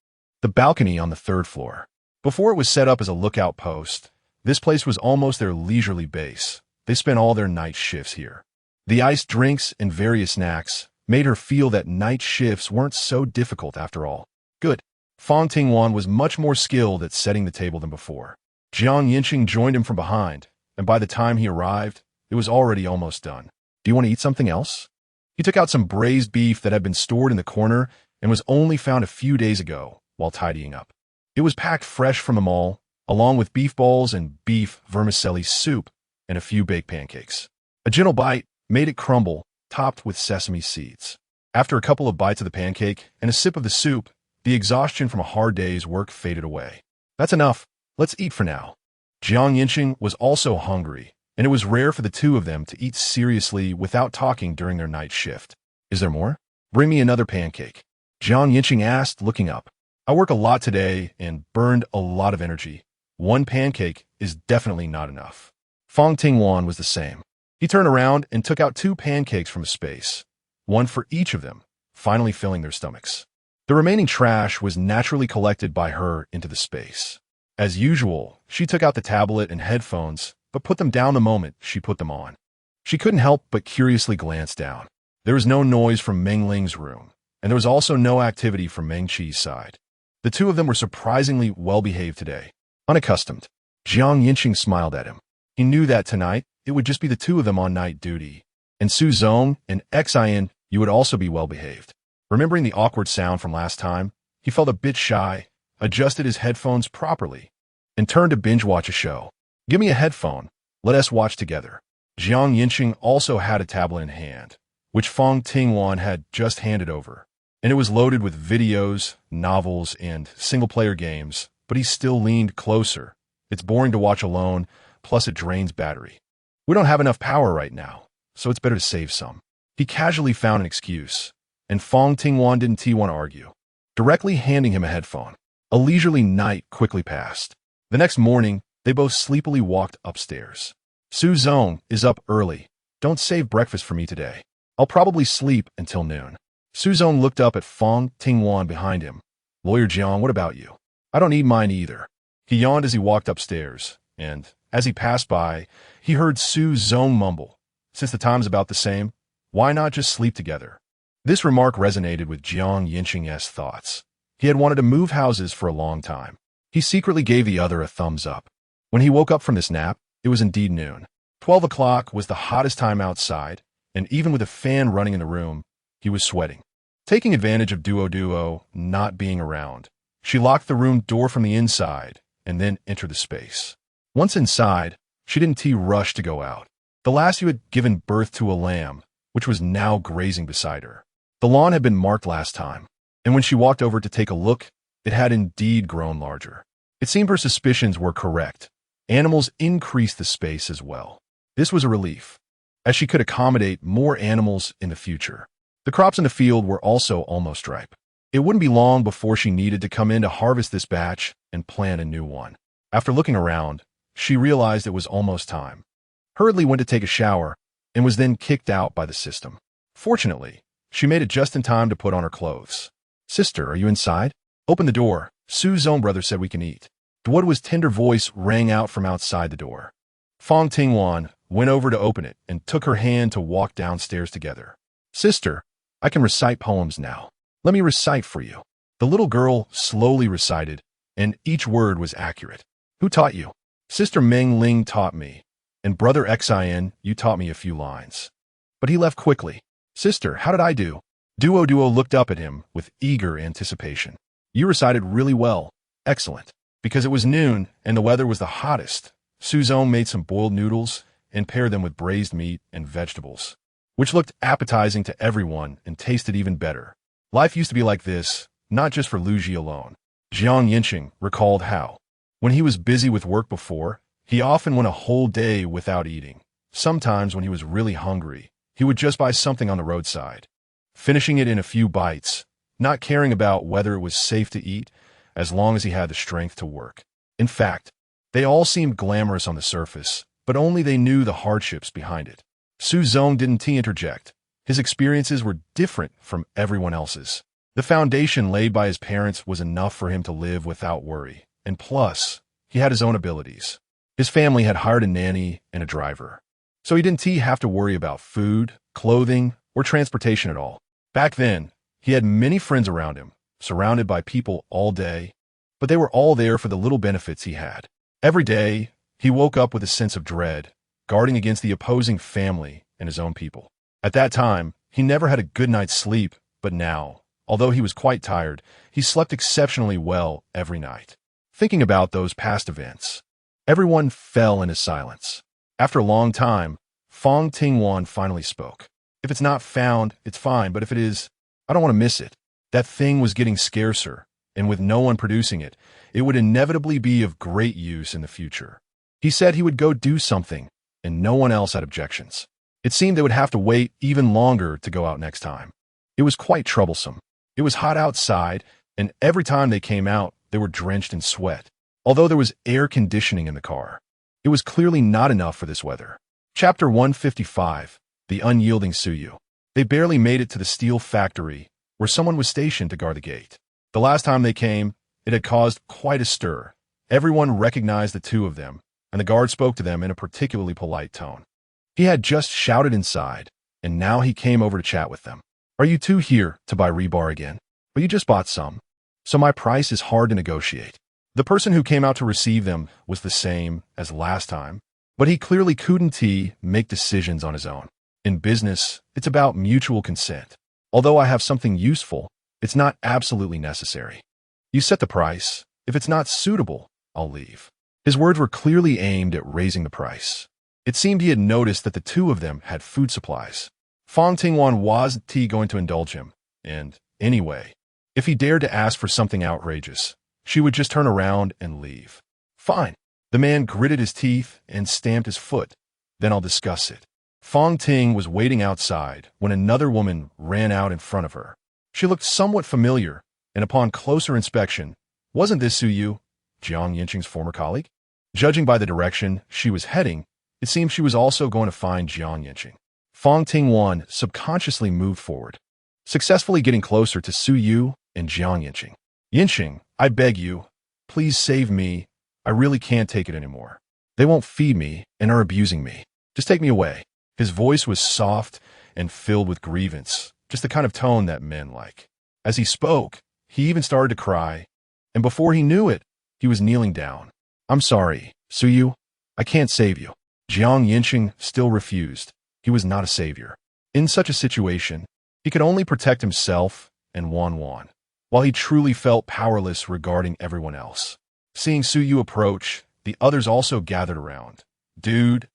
The balcony on the third floor. Before it was set up as a lookout post, this place was almost their leisurely base. They spent all their night shifts here. The iced drinks and various snacks made her feel that night shifts weren't so difficult after all. Good. Fang Tingwan was much more skilled at setting the table than before. Yancheng joined him from behind, and by the time he arrived, it was already almost done. Do you want to eat something else? He took out some braised beef that had been stored in the corner and was only found a few days ago while tidying up. It was packed fresh from the mall, along with beef balls and beef vermicelli soup and a few baked pancakes. A gentle bite made it crumble, topped with sesame seeds. After a couple of bites of the pancake and a sip of the soup, the exhaustion from a hard day's work faded away. That's enough. Let's eat for now. Yancheng was also hungry, and it was rare for the two of them to eat seriously without talking during their night shift. Is there more? Bring me another pancake. Yancheng asked, looking up. I work a lot today and burned a lot of energy. One pancake is definitely not enough. Fang Tingwan was the same. He turned around and took out 2 pancakes from a space, one for each of them, finally filling their stomachs. The remaining trash was naturally collected by her into the space. As usual, she took out the tablet and headphones, but put them down the moment she put them on. She couldn't help but curiously glance down. There was no noise from Meng Ling's room, and there was also no activity from Meng Qi's side. The two of them were surprisingly well-behaved today. Unaccustomed. Yancheng smiled at him. He knew that tonight, it would just be the two of them on night duty. And Su Zong and Xin, you would also be well-behaved. Remembering the awkward sound from last time, he felt a bit shy, adjusted his headphones properly, and turned to binge-watch a show. Give me a headphone. Let us watch together. Yancheng also had a tablet in hand, which Fang Tingwan had just handed over, and it was loaded with videos, novels, and single-player games, but he still leaned closer. It's boring to watch alone, plus it drains battery. We don't have enough power right now, so it's better to save some. He casually found an excuse, and Fang Tingwan didn't want to argue, directly handing him a headphone. A leisurely night quickly passed. The next morning, they both sleepily walked upstairs. Su Zong is up early. Don't save breakfast for me today. I'll probably sleep until noon. Su Zong looked up at Fang Tingwan behind him. Lawyer Jiang, what about you? I don't need mine either. He yawned as he walked upstairs, and as he passed by, he heard Su Zong mumble, since the time's about the same, why not just sleep together? This remark resonated with Yancheng's thoughts. He had wanted to move houses for a long time. He secretly gave the other a thumbs up. When he woke up from this nap, it was indeed noon. 12 o'clock was the hottest time outside, and even with a fan running in the room, he was sweating. Taking advantage of Duo not being around, she locked the room door from the inside and then entered the space. Once inside, she didn't rush to go out. The lassie had given birth to a lamb, which was now grazing beside her. The lawn had been marked last time, and when she walked over to take a look, it had indeed grown larger. It seemed her suspicions were correct. Animals increased the space as well. This was a relief, as she could accommodate more animals in the future. The crops in the field were also almost ripe. It wouldn't be long before she needed to come in to harvest this batch and plant a new one. After looking around, she realized it was almost time. Hurriedly went to take a shower and was then kicked out by the system. Fortunately, she made it just in time to put on her clothes. "Sister, are you inside?" "Open the door. Su's own brother said we can eat." Duodua's tender voice rang out from outside the door. Fang Tingwan went over to open it and took her hand to walk downstairs together. "Sister, I can recite poems now. Let me recite for you." The little girl slowly recited, and each word was accurate. "Who taught you?" "Sister Meng Ling taught me, and Brother Xin, you taught me a few lines." But he left quickly. "Sister, how did I do?" Duo looked up at him with eager anticipation. "You recited really well. Excellent." Because it was noon and the weather was the hottest, Suzone made some boiled noodles and paired them with braised meat and vegetables, which looked appetizing to everyone and tasted even better. Life used to be like this, not just for Lu Ji alone. Yancheng recalled how, when he was busy with work before, he often went a whole day without eating. Sometimes when he was really hungry, he would just buy something on the roadside, finishing it in a few bites, not caring about whether it was safe to eat, as long as he had the strength to work. In fact, they all seemed glamorous on the surface, but only they knew the hardships behind it. Suzong didn't interject. His experiences were different from everyone else's. The foundation laid by his parents was enough for him to live without worry, and plus, he had his own abilities. His family had hired a nanny and a driver, so he didn't have to worry about food, clothing, or transportation at all. Back then, he had many friends around him, surrounded by people all day, but they were all there for the little benefits he had. Every day, he woke up with a sense of dread, guarding against the opposing family and his own people. At that time, he never had a good night's sleep, but now, although he was quite tired, he slept exceptionally well every night. Thinking about those past events, everyone fell into silence. After a long time, Fang Tingwan finally spoke. "If it's not found, it's fine, but if it is, I don't want to miss it." That thing was getting scarcer, and with no one producing it, it would inevitably be of great use in the future. He said he would go do something, and no one else had objections. It seemed they would have to wait even longer to go out next time. It was quite troublesome. It was hot outside, and every time they came out, they were drenched in sweat. Although there was air conditioning in the car, it was clearly not enough for this weather. Chapter 155, The Unyielding Suyu. They barely made it to the steel factory, where someone was stationed to guard the gate. The last time they came, it had caused quite a stir. Everyone recognized the two of them, and the guard spoke to them in a particularly polite tone. He had just shouted inside, and now he came over to chat with them. "Are you two here to buy rebar again? But you just bought some, so my price is hard to negotiate." The person who came out to receive them was the same as last time, but he clearly couldn't make decisions on his own. In business, it's about mutual consent. Although I have something useful, it's not absolutely necessary. You set the price. If it's not suitable, I'll leave. His words were clearly aimed at raising the price. It seemed he had noticed that the two of them had food supplies. Fang Tingwan wasn't going to indulge him, and, anyway, if he dared to ask for something outrageous, she would just turn around and leave. "Fine." The man gritted his teeth and stamped his foot. "Then I'll discuss it." Fang Ting was waiting outside when another woman ran out in front of her. She looked somewhat familiar, and upon closer inspection, wasn't this Suyu, Jiang Yancheng's former colleague? Judging by the direction she was heading, it seemed she was also going to find Jiang Yancheng. Fang Tingwan subconsciously moved forward, successfully getting closer to Suyu and Jiang Yancheng. "Yancheng, I beg you, please save me. I really can't take it anymore. They won't feed me and are abusing me. Just take me away." His voice was soft and filled with grievance, just the kind of tone that men like. As he spoke, he even started to cry, and before he knew it, he was kneeling down. "I'm sorry, Suyu. I can't save you." Jiang Yancheng still refused. He was not a savior. In such a situation, he could only protect himself and Wan, while he truly felt powerless regarding everyone else. Seeing Suyu approach, the others also gathered around. "Dude,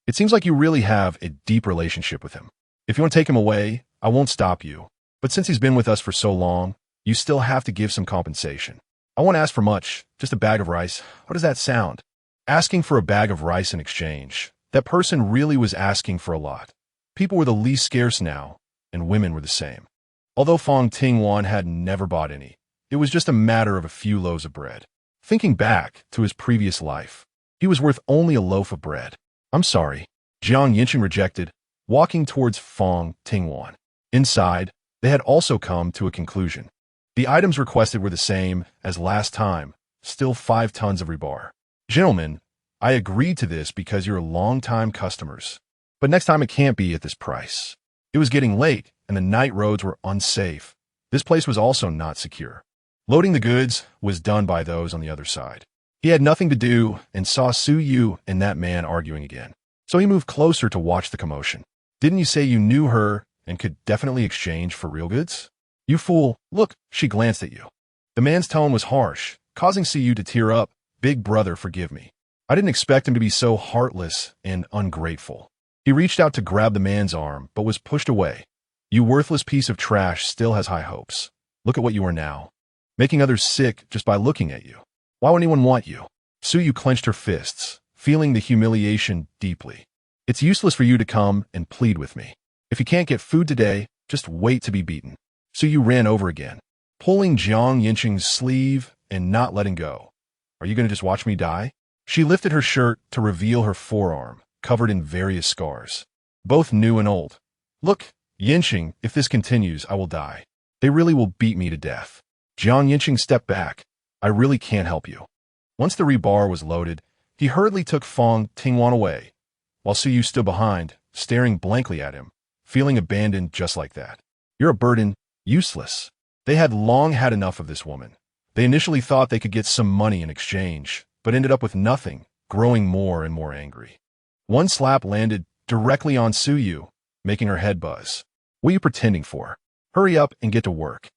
it seems like you really have a deep relationship with him. If you want to take him away, I won't stop you. But since he's been with us for so long, you still have to give some compensation. I won't ask for much, just a bag of rice." What does that sound? Asking for a bag of rice in exchange. That person really was asking for a lot. People were the least scarce now, and women were the same. Although Fang Tingwan had never bought any, it was just a matter of a few loaves of bread. Thinking back to his previous life, He was worth only a loaf of bread. I'm sorry. Jiang Yancheng rejected, walking towards Fang Tingwan. Inside, they had also come to a conclusion. The items requested were the same as last time, still 5 tons of rebar. Gentlemen, I agreed to this because you're long-time customers. But next time it can't be at this price. It was getting late, and the night roads were unsafe. This place was also not secure. Loading the goods was done by those on the other side. He had nothing to do and saw Su Yu and that man arguing again. So he moved closer to watch the commotion. Didn't you say you knew her and could definitely exchange for real goods? You fool, look, she glanced at you. The man's tone was harsh, causing Su Yu to tear up. Big brother, forgive me. I didn't expect him to be so heartless and ungrateful. He reached out to grab the man's arm, but was pushed away. You worthless piece of trash still has high hopes. Look at what you are now. Making others sick just by looking at you. Why would anyone want you? Su Yu clenched her fists, feeling the humiliation deeply. It's useless for you to come and plead with me. If you can't get food today, just wait to be beaten. Su Yu ran over again, pulling Jiang Yancheng's sleeve and not letting go. Are you going to just watch me die? She lifted her shirt to reveal her forearm, covered in various scars, both new and old. Look, Yancheng, if this continues, I will die. They really will beat me to death. Jiang Yancheng stepped back. I really can't help you. Once the rebar was loaded, he hurriedly took Fang Tingwan away, while Su Yu stood behind, staring blankly at him, feeling abandoned just like that. You're a burden, useless. They had long had enough of this woman. They initially thought they could get some money in exchange, but ended up with nothing, growing more and more angry. One slap landed directly on Su Yu, making her head buzz. What are you pretending for? Hurry up and get to work.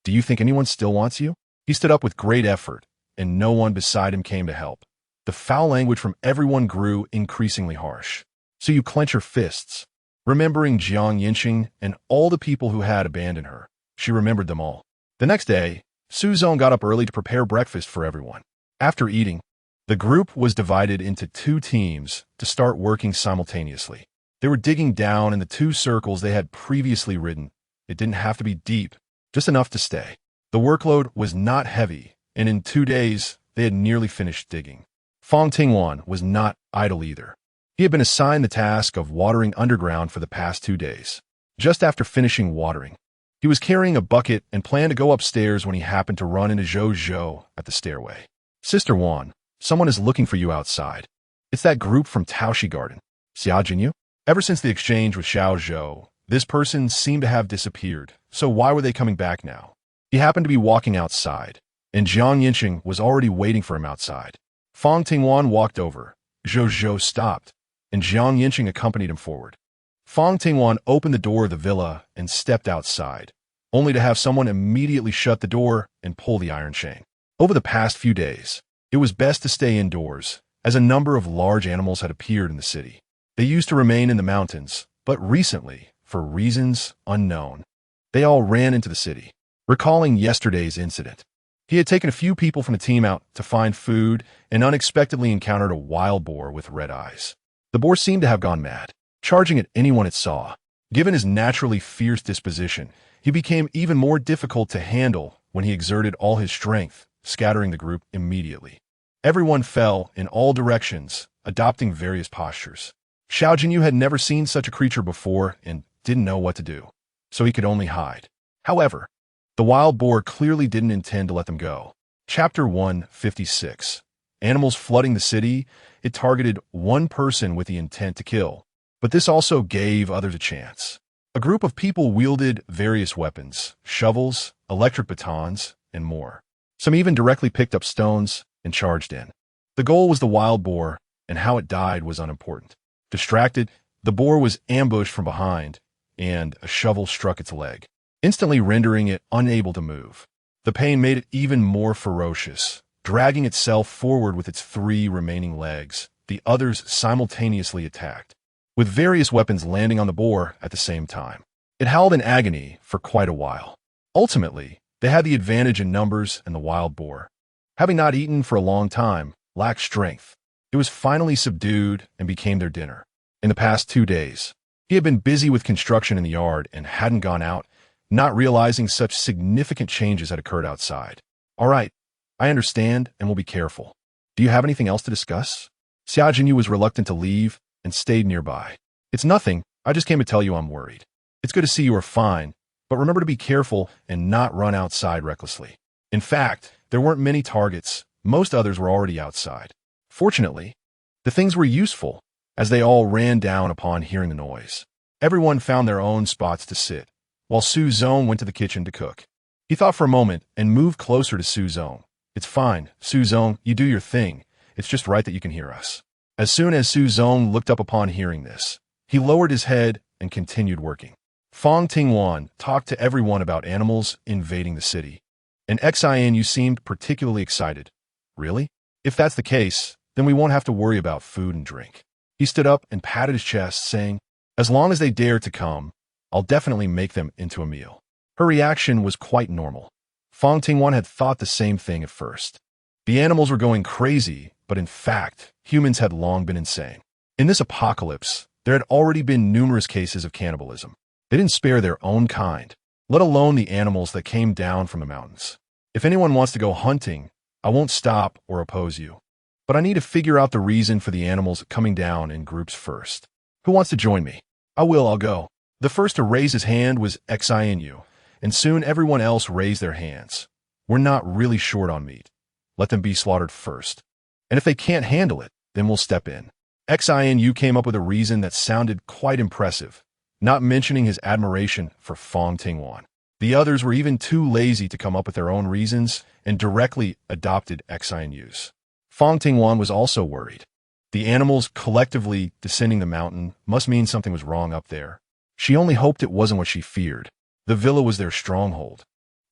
Do you think anyone still wants you? He stood up with great effort, and no one beside him came to help. The foul language from everyone grew increasingly harsh. So you clench her fists. Remembering Jiang Yancheng and all the people who had abandoned her, she remembered them all. The next day, Su Zong got up early to prepare breakfast for everyone. After eating, the group was divided into 2 teams to start working simultaneously. They were digging down in the 2 circles they had previously ridden. It didn't have to be deep, just enough to stay. The workload was not heavy, and in 2 days, they had nearly finished digging. Fang Tingwan was not idle either. He had been assigned the task of watering underground for the past 2 days. Just after finishing watering, he was carrying a bucket and planned to go upstairs when he happened to run into Zhou Zhou at the stairway. Sister Wan, someone is looking for you outside. It's that group from Taoshi Garden. Xia Jinyu? Ever since the exchange with Xiao Zhou, this person seemed to have disappeared, so why were they coming back now? He happened to be walking outside, and Jiang Yancheng was already waiting for him outside. Fang Tingwan walked over. Zhou Zhou stopped, and Jiang Yancheng accompanied him forward. Fang Tingwan opened the door of the villa and stepped outside, only to have someone immediately shut the door and pull the iron chain. Over the past few days, it was best to stay indoors, as a number of large animals had appeared in the city. They used to remain in the mountains, but recently, for reasons unknown, they all ran into the city. Recalling yesterday's incident, he had taken a few people from the team out to find food and unexpectedly encountered a wild boar with red eyes. The boar seemed to have gone mad, charging at anyone it saw. Given his naturally fierce disposition, he became even more difficult to handle when he exerted all his strength, scattering the group immediately. Everyone fell in all directions, adopting various postures. Xiao Jinyu had never seen such a creature before and didn't know what to do, so he could only hide. However, the wild boar clearly didn't intend to let them go. Chapter 156. Animals flooding the city. It targeted one person with the intent to kill, but this also gave others a chance. A group of people wielded various weapons, shovels, electric batons, and more. Some even directly picked up stones and charged in. The goal was the wild boar, and how it died was unimportant. Distracted, the boar was ambushed from behind, and a shovel struck its leg, instantly rendering it unable to move. The pain made it even more ferocious, dragging itself forward with its 3 remaining legs. The others simultaneously attacked, with various weapons landing on the boar at the same time. It howled in agony for quite a while. Ultimately, they had the advantage in numbers, and the wild boar, having not eaten for a long time, lacked strength. It was finally subdued and became their dinner. In the past 2 days, he had been busy with construction in the yard and hadn't gone out, not realizing such significant changes had occurred outside. All right, I understand and will be careful. Do you have anything else to discuss? Xia Jinyu was reluctant to leave and stayed nearby. It's nothing. I just came to tell you I'm worried. It's good to see you are fine, but remember to be careful and not run outside recklessly. In fact, there weren't many targets. Most others were already outside. Fortunately, the things were useful, as they all ran down upon hearing the noise. Everyone found their own spots to sit, while Su Zong went to the kitchen to cook. He thought for a moment and moved closer to Su Zong. It's fine, Su Zong, you do your thing. It's just right that you can hear us. As soon as Su Zong looked up upon hearing this, he lowered his head and continued working. Fang Tingwan talked to everyone about animals invading the city. And Xian seemed particularly excited. Really? If that's the case, then we won't have to worry about food and drink. He stood up and patted his chest, saying, as long as they dare to come, I'll definitely make them into a meal. Her reaction was quite normal. Fang Tingwan had thought the same thing at first. The animals were going crazy, but in fact, humans had long been insane. In this apocalypse, there had already been numerous cases of cannibalism. They didn't spare their own kind, let alone the animals that came down from the mountains. If anyone wants to go hunting, I won't stop or oppose you. But I need to figure out the reason for the animals coming down in groups first. Who wants to join me? I'll go. The first to raise his hand was Xian, and soon everyone else raised their hands. We're not really short on meat. Let them be slaughtered first. And if they can't handle it, then we'll step in. Xian came up with a reason that sounded quite impressive, not mentioning his admiration for Fang Tingwan. The others were even too lazy to come up with their own reasons and directly adopted Xian's. Fang Tingwan was also worried. The animals collectively descending the mountain must mean something was wrong up there. She only hoped it wasn't what she feared. The villa was their stronghold,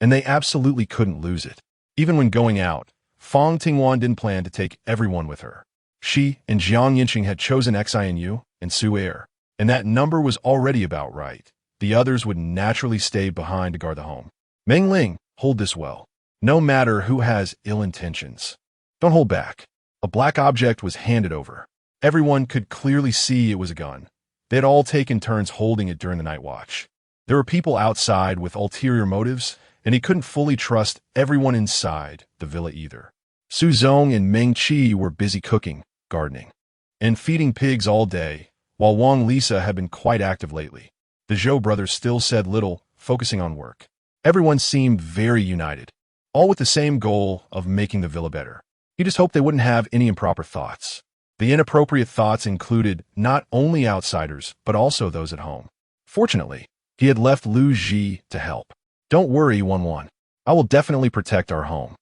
and they absolutely couldn't lose it. Even when going out, Fang Tingwan didn't plan to take everyone with her. She and Yancheng had chosen Xian and Su Er, and that number was already about right. The others would naturally stay behind to guard the home. Meng Ling, hold this well. No matter who has ill intentions, don't hold back. A black object was handed over. Everyone could clearly see it was a gun. They had all taken turns holding it during the night watch. There were people outside with ulterior motives, and he couldn't fully trust everyone inside the villa either. Su Zong and Meng Qi were busy cooking, gardening, and feeding pigs all day, while Wang Lisa had been quite active lately. The Zhou brothers still said little, focusing on work. Everyone seemed very united, all with the same goal of making the villa better. He just hoped they wouldn't have any improper thoughts. The inappropriate thoughts included not only outsiders, but also those at home. Fortunately, he had left Lu Ji to help. Don't worry, 1-1. I will definitely protect our home.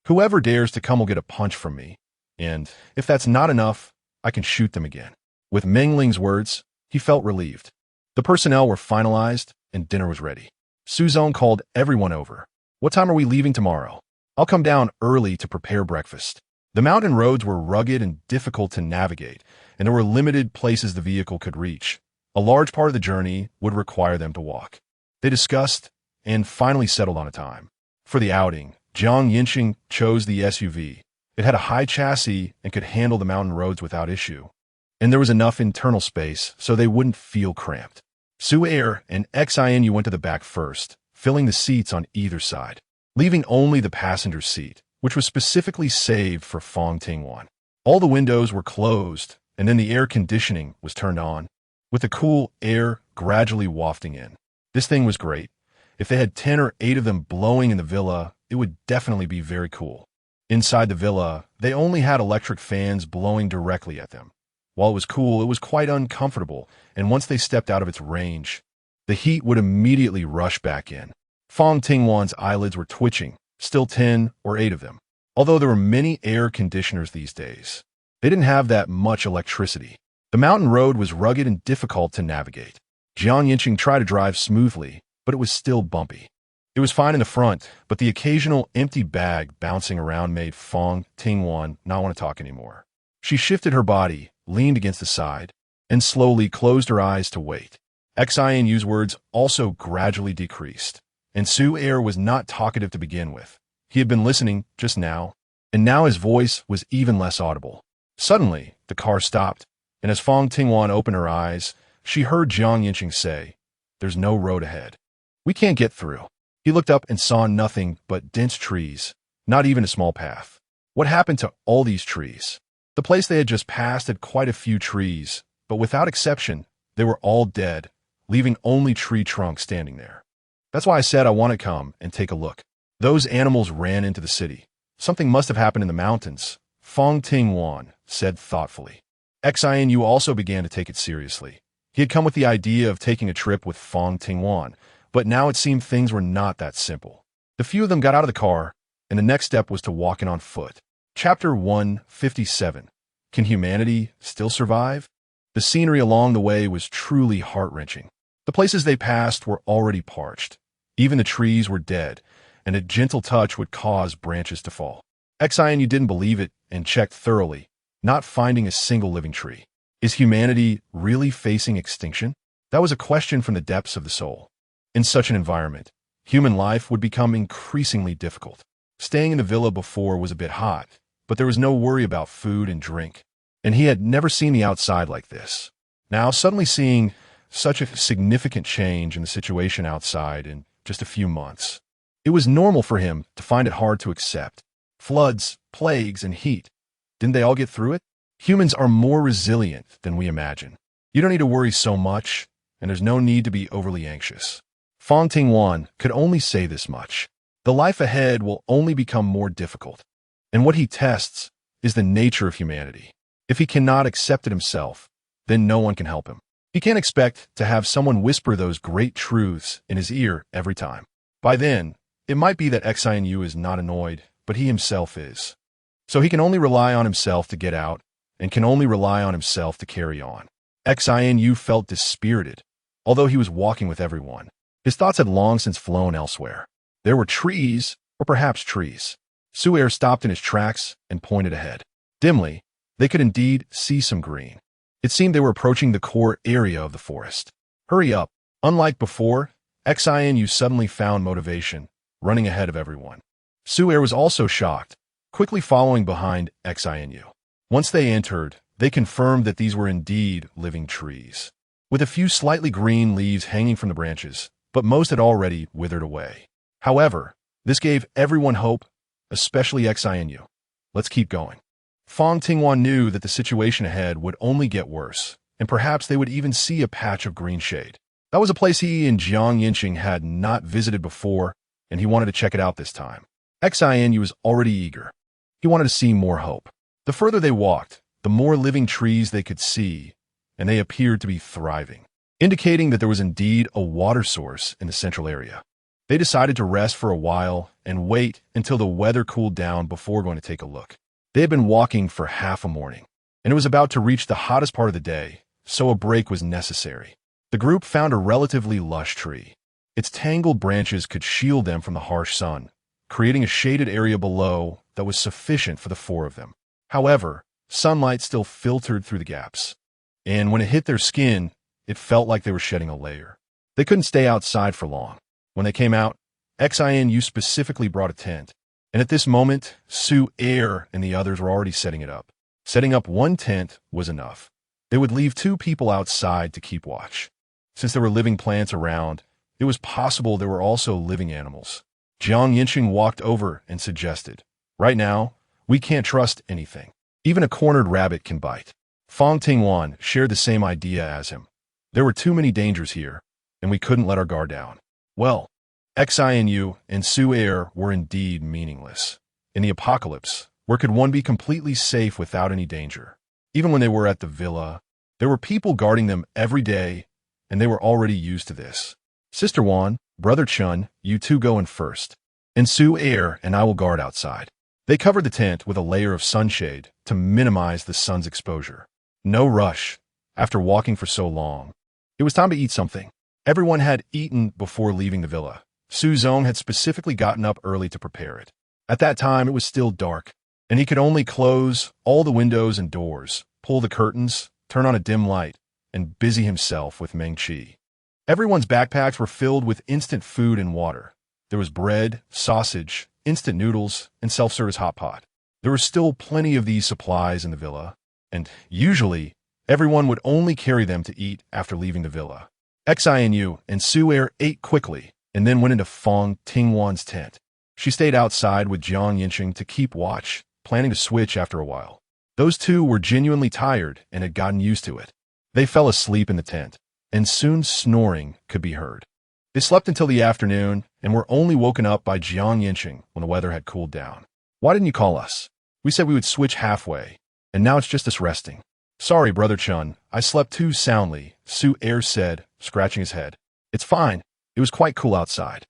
Whoever dares to come will get a punch from me. And if that's not enough, I can shoot them again. With Meng Ling's words, he felt relieved. The personnel were finalized and dinner was ready. Su Zong called everyone over. What time are we leaving tomorrow? I'll come down early to prepare breakfast. The mountain roads were rugged and difficult to navigate, and there were limited places the vehicle could reach. A large part of the journey would require them to walk. They discussed and finally settled on a time. For the outing, Yancheng chose the SUV. It had a high chassis and could handle the mountain roads without issue. And there was enough internal space so they wouldn't feel cramped. Su Er and Xian went to the back first, filling the seats on either side, leaving only the passenger seat, which was specifically saved for Fang Tingwan. All the windows were closed, and then the air conditioning was turned on, with the cool air gradually wafting in. This thing was great. If they had 10 or 8 of them blowing in the villa, it would definitely be very cool. Inside the villa, they only had electric fans blowing directly at them. While it was cool, it was quite uncomfortable, and once they stepped out of its range, the heat would immediately rush back in. Fang Tingwan's eyelids were twitching, still 10 or 8 of them. Although there were many air conditioners these days, they didn't have that much electricity. The mountain road was rugged and difficult to navigate. Yancheng tried to drive smoothly, but it was still bumpy. It was fine in the front, but the occasional empty bag bouncing around made Fang Tingwan not want to talk anymore. She shifted her body, leaned against the side, and slowly closed her eyes to wait. Xian's words also gradually decreased, and Su Er was not talkative to begin with. He had been listening just now, and now his voice was even less audible. Suddenly, the car stopped, and as Fang Tingwan opened her eyes, she heard Yancheng say, "There's no road ahead. We can't get through." He looked up and saw nothing but dense trees, not even a small path. What happened to all these trees? The place they had just passed had quite a few trees, but without exception, they were all dead, leaving only tree trunks standing there. That's why I said I want to come and take a look. Those animals ran into the city. Something must have happened in the mountains, Fang Tingwan said thoughtfully. Xianyu also began to take it seriously. He had come with the idea of taking a trip with Fang Tingwan, but now it seemed things were not that simple. The few of them got out of the car, and the next step was to walk in on foot. Chapter 157. Can humanity still survive? The scenery along the way was truly heart-wrenching. The places they passed were already parched. Even the trees were dead, and a gentle touch would cause branches to fall. Xianyu didn't believe it and checked thoroughly, not finding a single living tree. Is humanity really facing extinction? That was a question from the depths of the soul. In such an environment, human life would become increasingly difficult. Staying in the villa before was a bit hot, but there was no worry about food and drink, and he had never seen the outside like this. Now, suddenly seeing such a significant change in the situation outside in just a few months, it was normal for him to find it hard to accept. Floods, plagues, and heat. Didn't they all get through it? Humans are more resilient than we imagine. You don't need to worry so much, and there's no need to be overly anxious. Fang Tingwan could only say this much. The life ahead will only become more difficult, and what he tests is the nature of humanity. If he cannot accept it himself, then no one can help him. He can't expect to have someone whisper those great truths in his ear every time. By then, it might be that Xianyu is not annoyed, but he himself is. So he can only rely on himself to get out, and can only rely on himself to carry on. Xianyu felt dispirited, although he was walking with everyone. His thoughts had long since flown elsewhere. There were trees, or perhaps trees. Su'er stopped in his tracks and pointed ahead. Dimly, they could indeed see some green. It seemed they were approaching the core area of the forest. Hurry up. Unlike before, Xianyu suddenly found motivation, running ahead of everyone. Su'er was also shocked, quickly following behind Xianyu. Once they entered, they confirmed that these were indeed living trees, with a few slightly green leaves hanging from the branches, but most had already withered away. However, this gave everyone hope, especially Xianyu. Let's keep going. Fang Tingwan knew that the situation ahead would only get worse, and perhaps they would even see a patch of green shade. That was a place he and Yancheng had not visited before, and he wanted to check it out this time. Xianyu was already eager. He wanted to see more hope. The further they walked, the more living trees they could see, and they appeared to be thriving, indicating that there was indeed a water source in the central area. They decided to rest for a while and wait until the weather cooled down before going to take a look. They had been walking for half a morning, and it was about to reach the hottest part of the day, so a break was necessary. The group found a relatively lush tree. Its tangled branches could shield them from the harsh sun, creating a shaded area below that was sufficient for the four of them. However, sunlight still filtered through the gaps, and when it hit their skin, it felt like they were shedding a layer. They couldn't stay outside for long. When they came out, Xianyu specifically brought a tent, and at this moment, Su'er and the others were already setting it up. Setting up one tent was enough. They would leave two people outside to keep watch. Since there were living plants around, it was possible there were also living animals. Yancheng walked over and suggested, "Right now, we can't trust anything. Even a cornered rabbit can bite." Fang Tingwan shared the same idea as him. There were too many dangers here, and we couldn't let our guard down. Well, Xianyu and Su'er were indeed meaningless. In the apocalypse, where could one be completely safe without any danger? Even when they were at the villa, there were people guarding them every day, and they were already used to this. "Sister Wan, Brother Chun, you two go in first, and Su'er and I will guard outside." They covered the tent with a layer of sunshade to minimize the sun's exposure. No rush. After walking for so long, it was time to eat something. Everyone had eaten before leaving the villa. Su Zong had specifically gotten up early to prepare it. At that time, it was still dark, and he could only close all the windows and doors, pull the curtains, turn on a dim light, and busy himself with Meng Qi. Everyone's backpacks were filled with instant food and water. There was bread, sausage, instant noodles, and self-service hot pot. There were still plenty of these supplies in the villa, and usually, everyone would only carry them to eat after leaving the villa. Xianyu and Su'er ate quickly, and then went into Fang Tingwan's tent. She stayed outside with Yancheng to keep watch, planning to switch after a while. Those two were genuinely tired and had gotten used to it. They fell asleep in the tent, and soon snoring could be heard. They slept until the afternoon and were only woken up by Yancheng when the weather had cooled down. "Why didn't you call us? We said we would switch halfway, and now it's just us resting." "Sorry, Brother Chun, I slept too soundly," Su-er said, scratching his head. "It's fine. It was quite cool outside.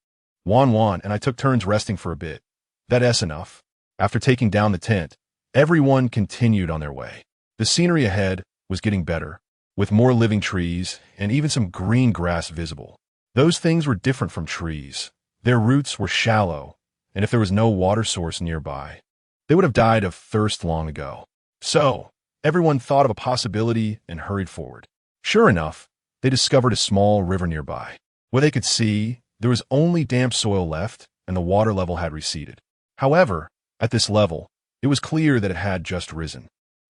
Wan and I took turns resting for a bit. That's enough." After taking down the tent, everyone continued on their way. The scenery ahead was getting better, with more living trees and even some green grass visible. Those things were different from trees. Their roots were shallow, and if there was no water source nearby, they would have died of thirst long ago. So, everyone thought of a possibility and hurried forward. Sure enough, they discovered a small river nearby. Where they could see, there was only damp soil left, and the water level had receded. However, at this level, it was clear that it had just risen.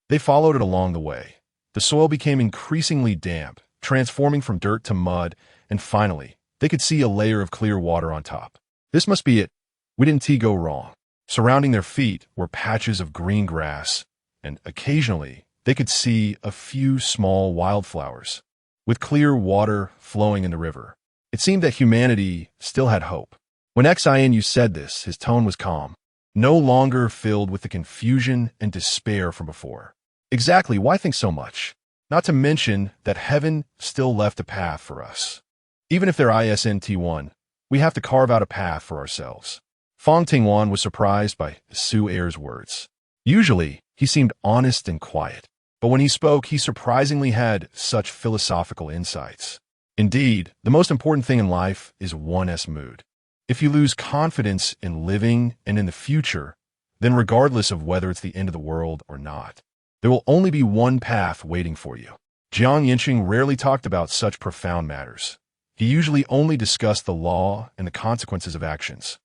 They followed it along the way. The soil became increasingly damp, transforming from dirt to mud, and finally, they could see a layer of clear water on top. This must be it. We didn't go wrong. Surrounding their feet were patches of green grass, and occasionally, they could see a few small wildflowers, with clear water flowing in the river. It seemed that humanity still had hope. When Xian said this, his tone was calm, no longer filled with the confusion and despair from before. Exactly, why think so much? Not to mention that heaven still left a path for us. Even if there isn't one, we have to carve out a path for ourselves. Fang Tingwan was surprised by Su-er's words. Usually, he seemed honest and quiet, but when he spoke, he surprisingly had such philosophical insights. Indeed, the most important thing in life is one's mood. If you lose confidence in living and in the future, then regardless of whether it's the end of the world or not, there will only be one path waiting for you. Yancheng rarely talked about such profound matters. He usually only discussed the law and the consequences of actions.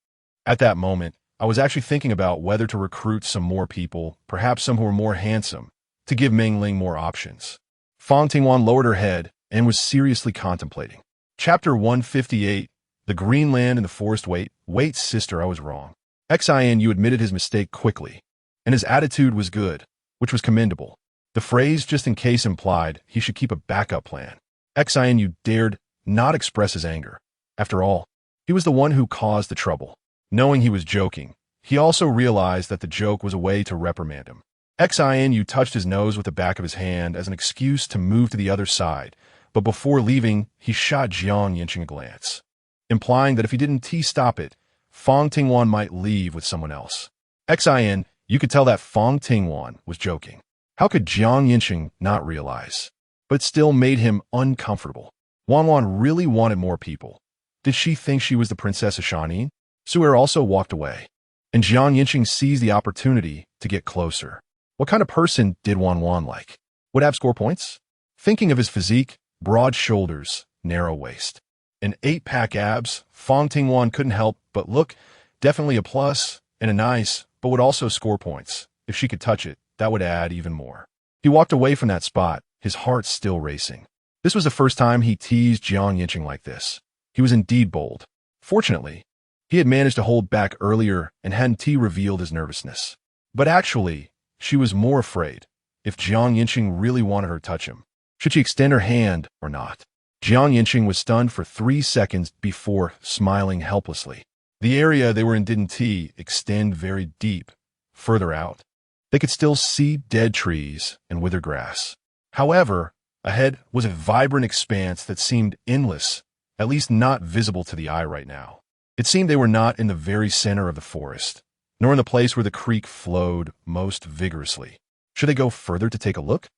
At that moment, I was actually thinking about whether to recruit some more people, perhaps some who were more handsome, to give Mengling more options. Fang Tingwan lowered her head and was seriously contemplating. Chapter 158, The Green Land and the Forest. Wait, sister, I was wrong. Xian admitted his mistake quickly, and his attitude was good, which was commendable. The phrase just in case implied he should keep a backup plan. Xian dared not express his anger. After all, he was the one who caused the trouble. Knowing he was joking, he also realized that the joke was a way to reprimand him. Xian touched his nose with the back of his hand as an excuse to move to the other side, but before leaving, he shot Yancheng a glance, implying that if he didn't stop it, Fang Tingwan might leave with someone else. Xian, you could tell that Fang Tingwan was joking. How could Yancheng not realize? But it still made him uncomfortable. Wan really wanted more people. Did she think she was the Princess of Shanin? Su-er also walked away, and Yancheng seized the opportunity to get closer. What kind of person did Wan like? Would have score points? Thinking of his physique, broad shoulders, narrow waist, and 8-pack abs, Fang Tingwan couldn't help but look, definitely a plus, and a nice, but would also score points. If she could touch it, that would add even more. He walked away from that spot, his heart still racing. This was the first time he teased Yancheng like this. He was indeed bold. Fortunately, he had managed to hold back earlier and hadn't revealed his nervousness. But actually, she was more afraid. If Yancheng really wanted her to touch him, should she extend her hand or not? Yancheng was stunned for 3 seconds before smiling helplessly. The area they were in didn't extend very deep. Further out, they could still see dead trees and withered grass. However, ahead was a vibrant expanse that seemed endless, at least not visible to the eye right now. It seemed they were not in the very center of the forest, nor in the place where the creek flowed most vigorously. Should they go further to take a look?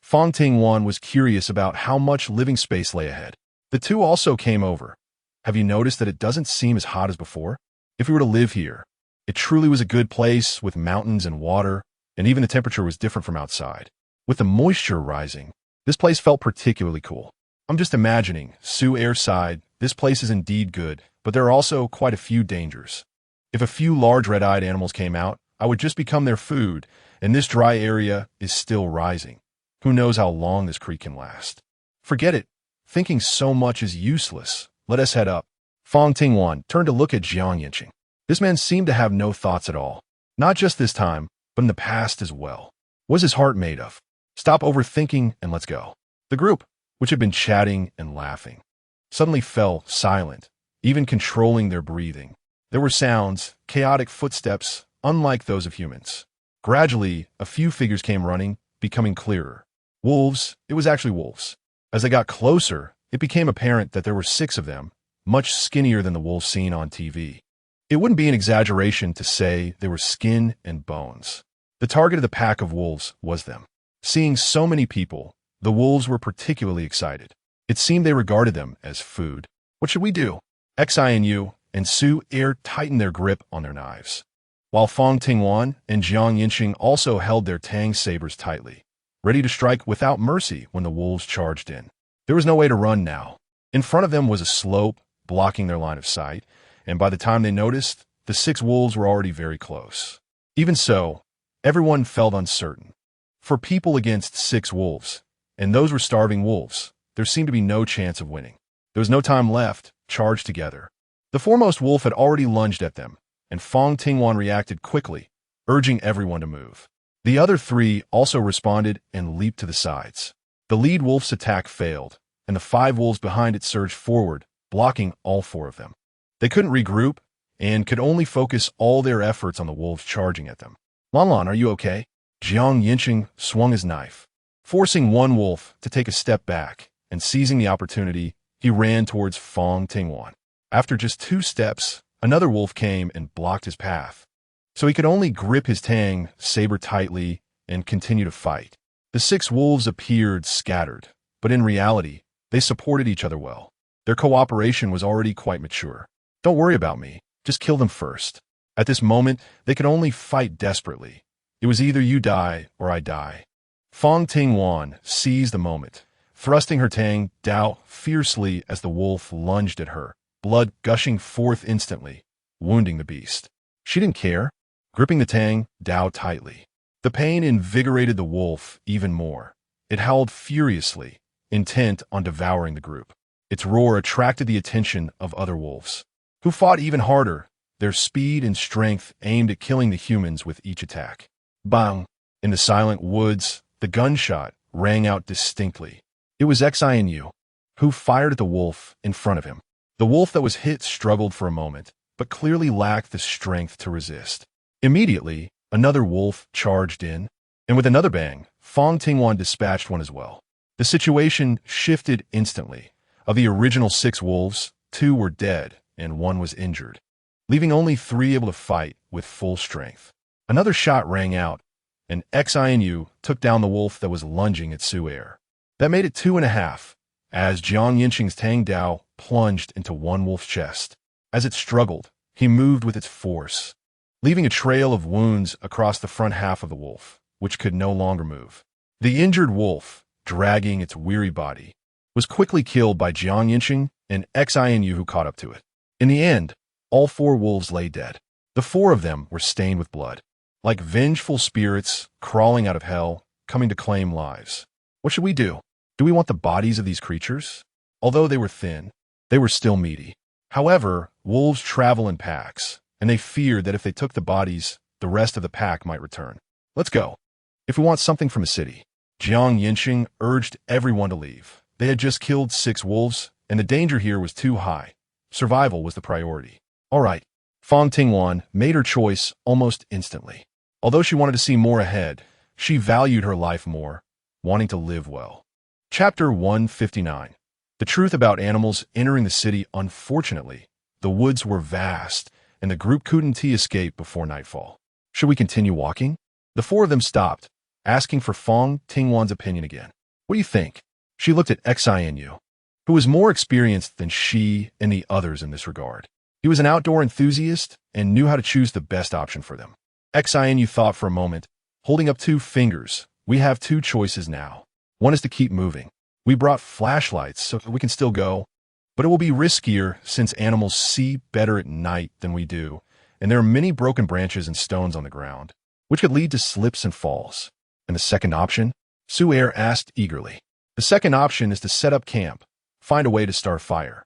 Fang Tingwan was curious about how much living space lay ahead. The two also came over. Have you noticed that it doesn't seem as hot as before? If we were to live here, it truly was a good place with mountains and water, and even the temperature was different from outside. With the moisture rising, this place felt particularly cool. I'm just imagining, Su-er sighed, this place is indeed good, but there are also quite a few dangers. If a few large red-eyed animals came out, I would just become their food, and this dry area is still rising. Who knows how long this creek can last? Forget it. Thinking so much is useless. Let us head up. Fang Tingwan turned to look at Yancheng. This man seemed to have no thoughts at all. Not just this time, but in the past as well. What's his heart made of? Stop overthinking and let's go. The group, which had been chatting and laughing, suddenly fell silent, even controlling their breathing. There were sounds, chaotic footsteps, unlike those of humans. Gradually, a few figures came running, becoming clearer. Wolves, it was actually wolves. As they got closer, it became apparent that there were 6 of them, much skinnier than the wolves seen on TV. It wouldn't be an exaggeration to say they were skin and bones. The target of the pack of wolves was them. Seeing so many people, the wolves were particularly excited. It seemed they regarded them as food. What should we do? Xianyu and Su Er tightened their grip on their knives, while Fang Tingwan and Yancheng also held their Tang sabers tightly, ready to strike without mercy when the wolves charged in. There was no way to run now. In front of them was a slope, blocking their line of sight, and by the time they noticed, the 6 wolves were already very close. Even so, everyone felt uncertain. For people against 6 wolves, and those were starving wolves, there seemed to be no chance of winning. There was no time left. Charged together. The foremost wolf had already lunged at them, and Fang Tingwan reacted quickly, urging everyone to move. The other 3 also responded and leaped to the sides. The lead wolf's attack failed, and the 5 wolves behind it surged forward, blocking all 4 of them. They couldn't regroup, and could only focus all their efforts on the wolves charging at them. Lanlan, are you okay? Yancheng swung his knife, forcing one wolf to take a step back, and seizing the opportunity, he ran towards Fang Tingwan. After just 2 steps, another wolf came and blocked his path, so he could only grip his Tang saber tightly and continue to fight. The 6 wolves appeared scattered, but in reality, they supported each other well. Their cooperation was already quite mature. Don't worry about me, just kill them first. At this moment, they could only fight desperately. It was either you die or I die. Fang Tingwan seized the moment, thrusting her Tang Dao fiercely as the wolf lunged at her, blood gushing forth instantly, wounding the beast. She didn't care, gripping the Tang Dao tightly. The pain invigorated the wolf even more. It howled furiously, intent on devouring the group. Its roar attracted the attention of other wolves, who fought even harder, their speed and strength aimed at killing the humans with each attack. Bang! In the silent woods, the gunshot rang out distinctly. It was Xianyu, who fired at the wolf in front of him. The wolf that was hit struggled for a moment, but clearly lacked the strength to resist. Immediately, another wolf charged in, and with another bang, Fang Tingwan dispatched one as well. The situation shifted instantly. Of the original 6 wolves, 2 were dead and 1 was injured, leaving only 3 able to fight with full strength. Another shot rang out, and Xianyu took down the wolf that was lunging at Su Er. That made it 2.5, as Yancheng's Tang Dao plunged into one wolf's chest. As it struggled, he moved with its force, leaving a trail of wounds across the front half of the wolf, which could no longer move. The injured wolf, dragging its weary body, was quickly killed by Yancheng and Xianyu, who caught up to it. In the end, all 4 wolves lay dead. The 4 of them were stained with blood, like vengeful spirits crawling out of hell, coming to claim lives. What should we do? Do we want the bodies of these creatures? Although they were thin, they were still meaty. However, wolves travel in packs, and they feared that if they took the bodies, the rest of the pack might return. Let's go. If we want something from a city. Yancheng urged everyone to leave. They had just killed 6 wolves, and the danger here was too high. Survival was the priority. All right. Fang Tingwan made her choice almost instantly. Although she wanted to see more ahead, she valued her life more, wanting to live well. Chapter 159. The truth about animals entering the city. Unfortunately, the woods were vast, and the group couldn't escape before nightfall. Should we continue walking? The 4 of them stopped, asking for Fang Tingwan's opinion again. What do you think? She looked at Xianyu, who was more experienced than she and the others in this regard. He was an outdoor enthusiast and knew how to choose the best option for them. Xianyu thought for a moment, holding up 2 fingers. We have 2 choices now. One is to keep moving. We brought flashlights so we can still go, but it will be riskier since animals see better at night than we do, and there are many broken branches and stones on the ground, which could lead to slips and falls. And the second option? Su Er asked eagerly. The second option is to set up camp, find a way to start fire,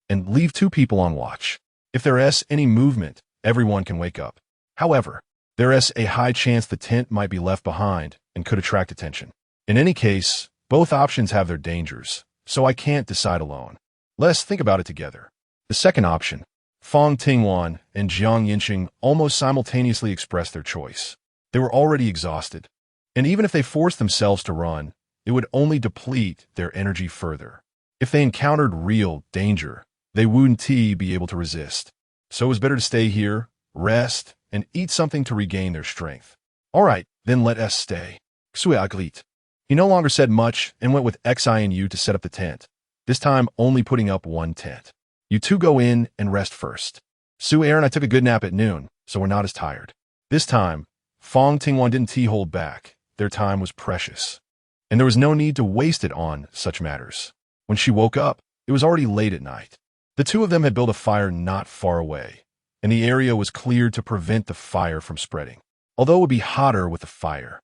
and leave 2 people on watch. If there is any movement, everyone can wake up. However, There is a high chance the tent might be left behind and could attract attention. In any case, both options have their dangers, so I can't decide alone. Let us think about it together. The second option, Fang Tingwan and Yancheng almost simultaneously expressed their choice. They were already exhausted, and even if they forced themselves to run, it would only deplete their energy further. If they encountered real danger, they wouldn't be able to resist. So it was better to stay here, rest, and eat something to regain their strength. All right, then let us stay. He no longer said much and went with Xi and Yu to set up the tent, this time only putting up one tent. You two go in and rest first. Su and I took a good nap at noon, so we're not as tired. This time, Fang Tingwan didn't hold back. Their time was precious, and there was no need to waste it on such matters. When she woke up, it was already late at night. The two of them had built a fire not far away, and the area was cleared to prevent the fire from spreading. Although it would be hotter with the fire,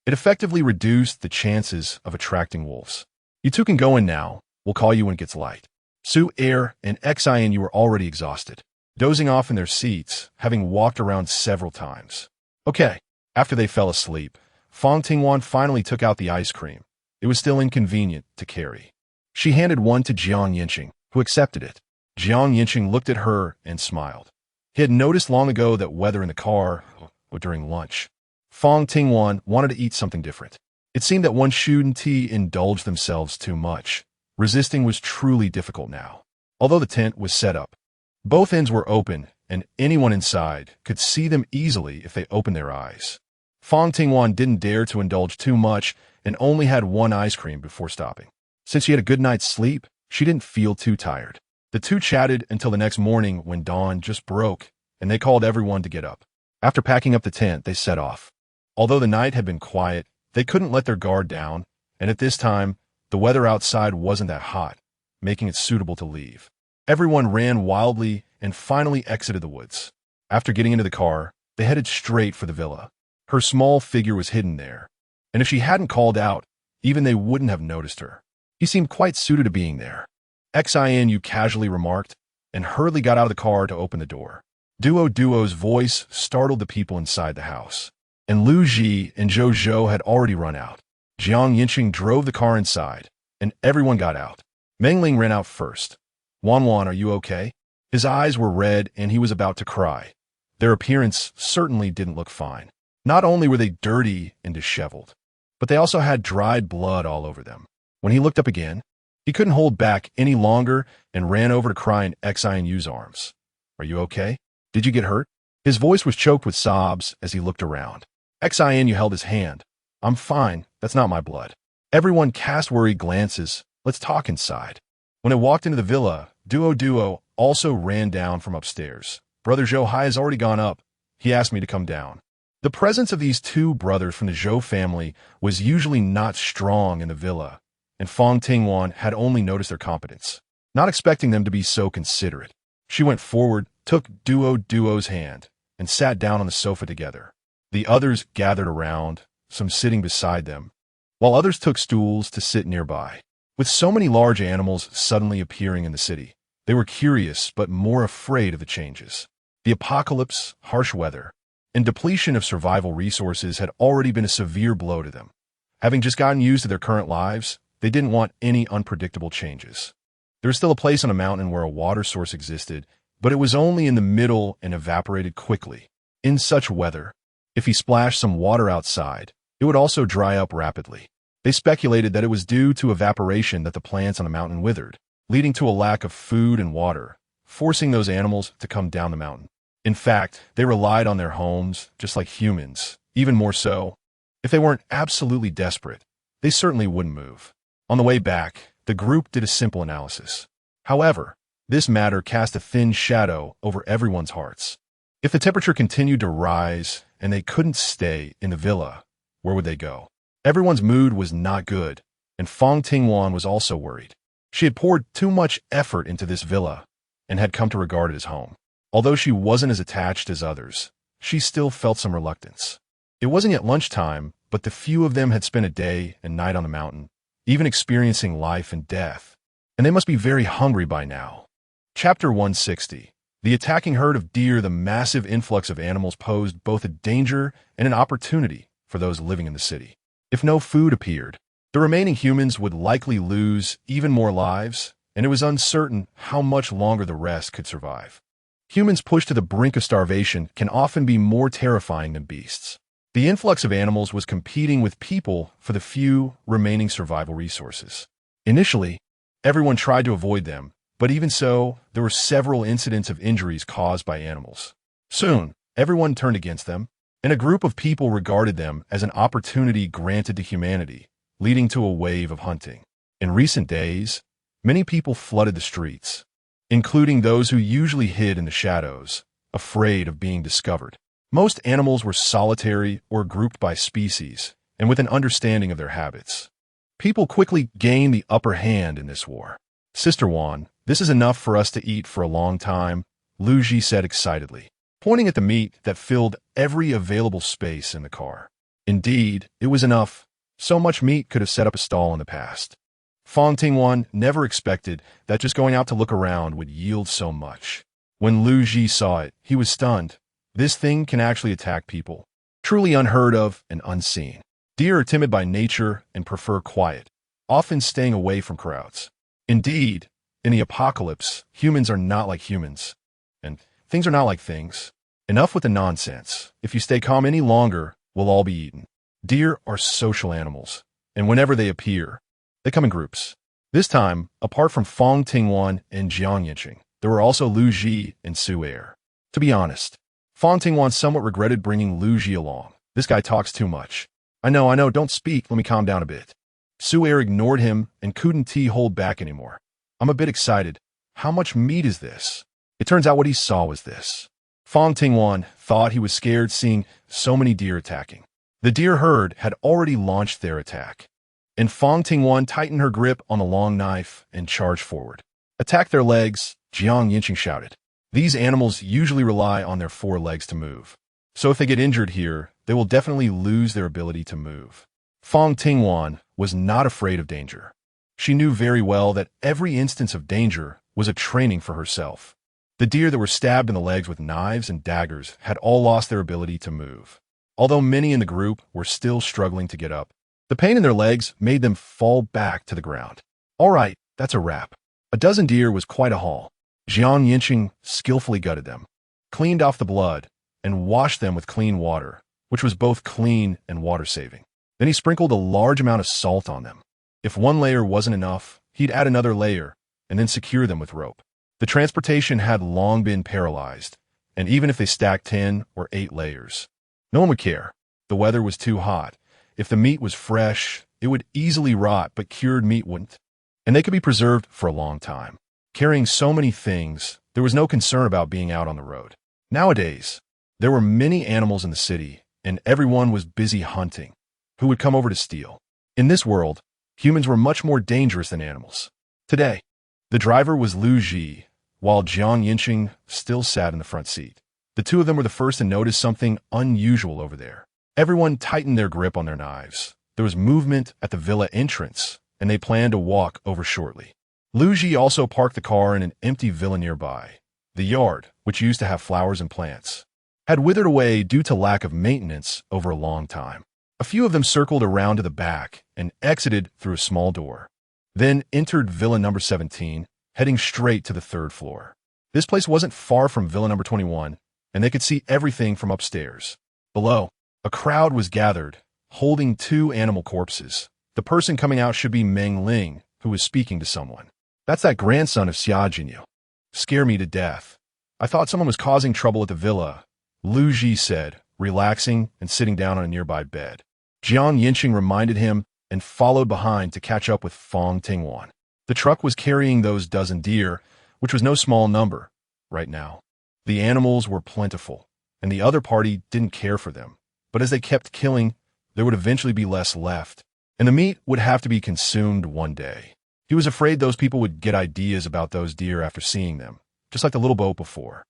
it effectively reduced the chances of attracting wolves. You two can go in now. We'll call you when it gets light. Su and Xi and you were already exhausted, dozing off in their seats, having walked around several times. Okay. After they fell asleep, Fang Tingwan finally took out the ice cream. It was still inconvenient to carry. She handed one to Yancheng, who accepted it. Yancheng looked at her and smiled. He had noticed long ago that whether in the car or during lunch, Fang Tingwan wanted to eat something different. It seemed that one shouldn't indulge themselves too much. Resisting was truly difficult now. Although the tent was set up, both ends were open, and anyone inside could see them easily if they opened their eyes. Fang Tingwan didn't dare to indulge too much and only had one ice cream before stopping. Since she had a good night's sleep, she didn't feel too tired. The two chatted until the next morning when dawn just broke, and they called everyone to get up. After packing up the tent, they set off. Although the night had been quiet, they couldn't let their guard down, and at this time, the weather outside wasn't that hot, making it suitable to leave. Everyone ran wildly and finally exited the woods. After getting into the car, they headed straight for the villa. Her small figure was hidden there, and if she hadn't called out, even they wouldn't have noticed her. He seemed quite suited to being there. Xian casually remarked, and hurriedly got out of the car to open the door. Duo's voice startled the people inside the house, and Lu Ji and Zhou had already run out. Yancheng drove the car inside, and everyone got out. Mengling ran out first. Wanwan, are you okay? His eyes were red, and he was about to cry. Their appearance certainly didn't look fine. Not only were they dirty and disheveled, but they also had dried blood all over them. When he looked up again, he couldn't hold back any longer and ran over to cry in Xian's arms. Are you okay? Did you get hurt? His voice was choked with sobs as he looked around. Xian held his hand. I'm fine. That's not my blood. Everyone cast worried glances. Let's talk inside. When I walked into the villa, Duo also ran down from upstairs. Brother Zhou Hai has already gone up. He asked me to come down. The presence of these two brothers from the Zhou family was usually not strong in the villa, and Fang Tingwan had only noticed their competence, not expecting them to be so considerate. She went forward, took Duo's hand, and sat down on the sofa together. The others gathered around, some sitting beside them, while others took stools to sit nearby. With so many large animals suddenly appearing in the city, they were curious but more afraid of the changes. The apocalypse, harsh weather, and depletion of survival resources had already been a severe blow to them. Having just gotten used to their current lives, they didn't want any unpredictable changes. There was still a place on a mountain where a water source existed, but it was only in the middle and evaporated quickly. In such weather, if he splashed some water outside, it would also dry up rapidly. They speculated that it was due to evaporation that the plants on the mountain withered, leading to a lack of food and water, forcing those animals to come down the mountain. In fact, they relied on their homes, just like humans, even more so. If they weren't absolutely desperate, they certainly wouldn't move. On the way back, the group did a simple analysis. However, this matter cast a thin shadow over everyone's hearts. If the temperature continued to rise and they couldn't stay in the villa, where would they go? Everyone's mood was not good, and Fang Tingwan was also worried. She had poured too much effort into this villa and had come to regard it as home. Although she wasn't as attached as others, she still felt some reluctance. It wasn't yet lunchtime, but the few of them had spent a day and night on the mountain, even experiencing life and death, and they must be very hungry by now. Chapter 160. The attacking herd of deer, the massive influx of animals posed both a danger and an opportunity for those living in the city. If no food appeared, the remaining humans would likely lose even more lives, and it was uncertain how much longer the rest could survive. Humans pushed to the brink of starvation can often be more terrifying than beasts. The influx of animals was competing with people for the few remaining survival resources. Initially, everyone tried to avoid them, but even so, there were several incidents of injuries caused by animals. Soon, everyone turned against them, and a group of people regarded them as an opportunity granted to humanity, leading to a wave of hunting. In recent days, many people flooded the streets, including those who usually hid in the shadows, afraid of being discovered. Most animals were solitary or grouped by species, and with an understanding of their habits. People quickly gained the upper hand in this war. Sister Wan, this is enough for us to eat for a long time, Lu Ji said excitedly, pointing at the meat that filled every available space in the car. Indeed, it was enough. So much meat could have set up a stall in the past. Fang Tingwan never expected that just going out to look around would yield so much. When Lu Ji saw it, he was stunned. This thing can actually attack people. Truly unheard of and unseen. Deer are timid by nature and prefer quiet, often staying away from crowds. Indeed, in the apocalypse, humans are not like humans, and things are not like things. Enough with the nonsense. If you stay calm any longer, we'll all be eaten. Deer are social animals, and whenever they appear, they come in groups. This time, apart from Fang Tingwan and Yancheng, there were also Lu Ji and Su-er. To be honest, Fang Tingwan somewhat regretted bringing Lu Ji along. This guy talks too much. I know, don't speak, let me calm down a bit. Su-er ignored him and couldn't hold back anymore. I'm a bit excited. How much meat is this? It turns out what he saw was this. Fang Tingwan thought he was scared seeing so many deer attacking. The deer herd had already launched their attack, and Fang Tingwan tightened her grip on the long knife and charged forward. Attack their legs, Yancheng shouted. These animals usually rely on their forelegs to move, so if they get injured here, they will definitely lose their ability to move. Fang Tingwan was not afraid of danger. She knew very well that every instance of danger was a training for herself. The deer that were stabbed in the legs with knives and daggers had all lost their ability to move. Although many in the group were still struggling to get up, the pain in their legs made them fall back to the ground. All right, that's a wrap. A dozen deer was quite a haul. Yancheng skillfully gutted them, cleaned off the blood, and washed them with clean water, which was both clean and water-saving. Then he sprinkled a large amount of salt on them. If one layer wasn't enough, he'd add another layer and then secure them with rope. The transportation had long been paralyzed, and even if they stacked 10 or 8 layers, no one would care. The weather was too hot. If the meat was fresh, it would easily rot, but cured meat wouldn't, and they could be preserved for a long time. Carrying so many things, there was no concern about being out on the road. Nowadays, there were many animals in the city, and everyone was busy hunting, who would come over to steal. In this world, humans were much more dangerous than animals. Today, the driver was Lu Ji, while Yancheng still sat in the front seat. The two of them were the first to notice something unusual over there. Everyone tightened their grip on their knives. There was movement at the villa entrance, and they planned to walk over shortly. Lu Ji also parked the car in an empty villa nearby. The yard, which used to have flowers and plants, had withered away due to lack of maintenance over a long time. A few of them circled around to the back and exited through a small door, then entered Villa number 17, heading straight to the 3rd floor. This place wasn't far from Villa number 21, and they could see everything from upstairs. Below, a crowd was gathered, holding 2 animal corpses. The person coming out should be Meng Ling, who was speaking to someone. That's that grandson of Xia Jinyu. Scare me to death. I thought someone was causing trouble at the villa, Lu Ji said, relaxing and sitting down on a nearby bed. Yancheng reminded him and followed behind to catch up with Fang Tingwan. The truck was carrying those dozen deer, which was no small number, right now. The animals were plentiful, and the other party didn't care for them. But as they kept killing, there would eventually be less left, and the meat would have to be consumed one day. He was afraid those people would get ideas about those deer after seeing them, just like the little boat before.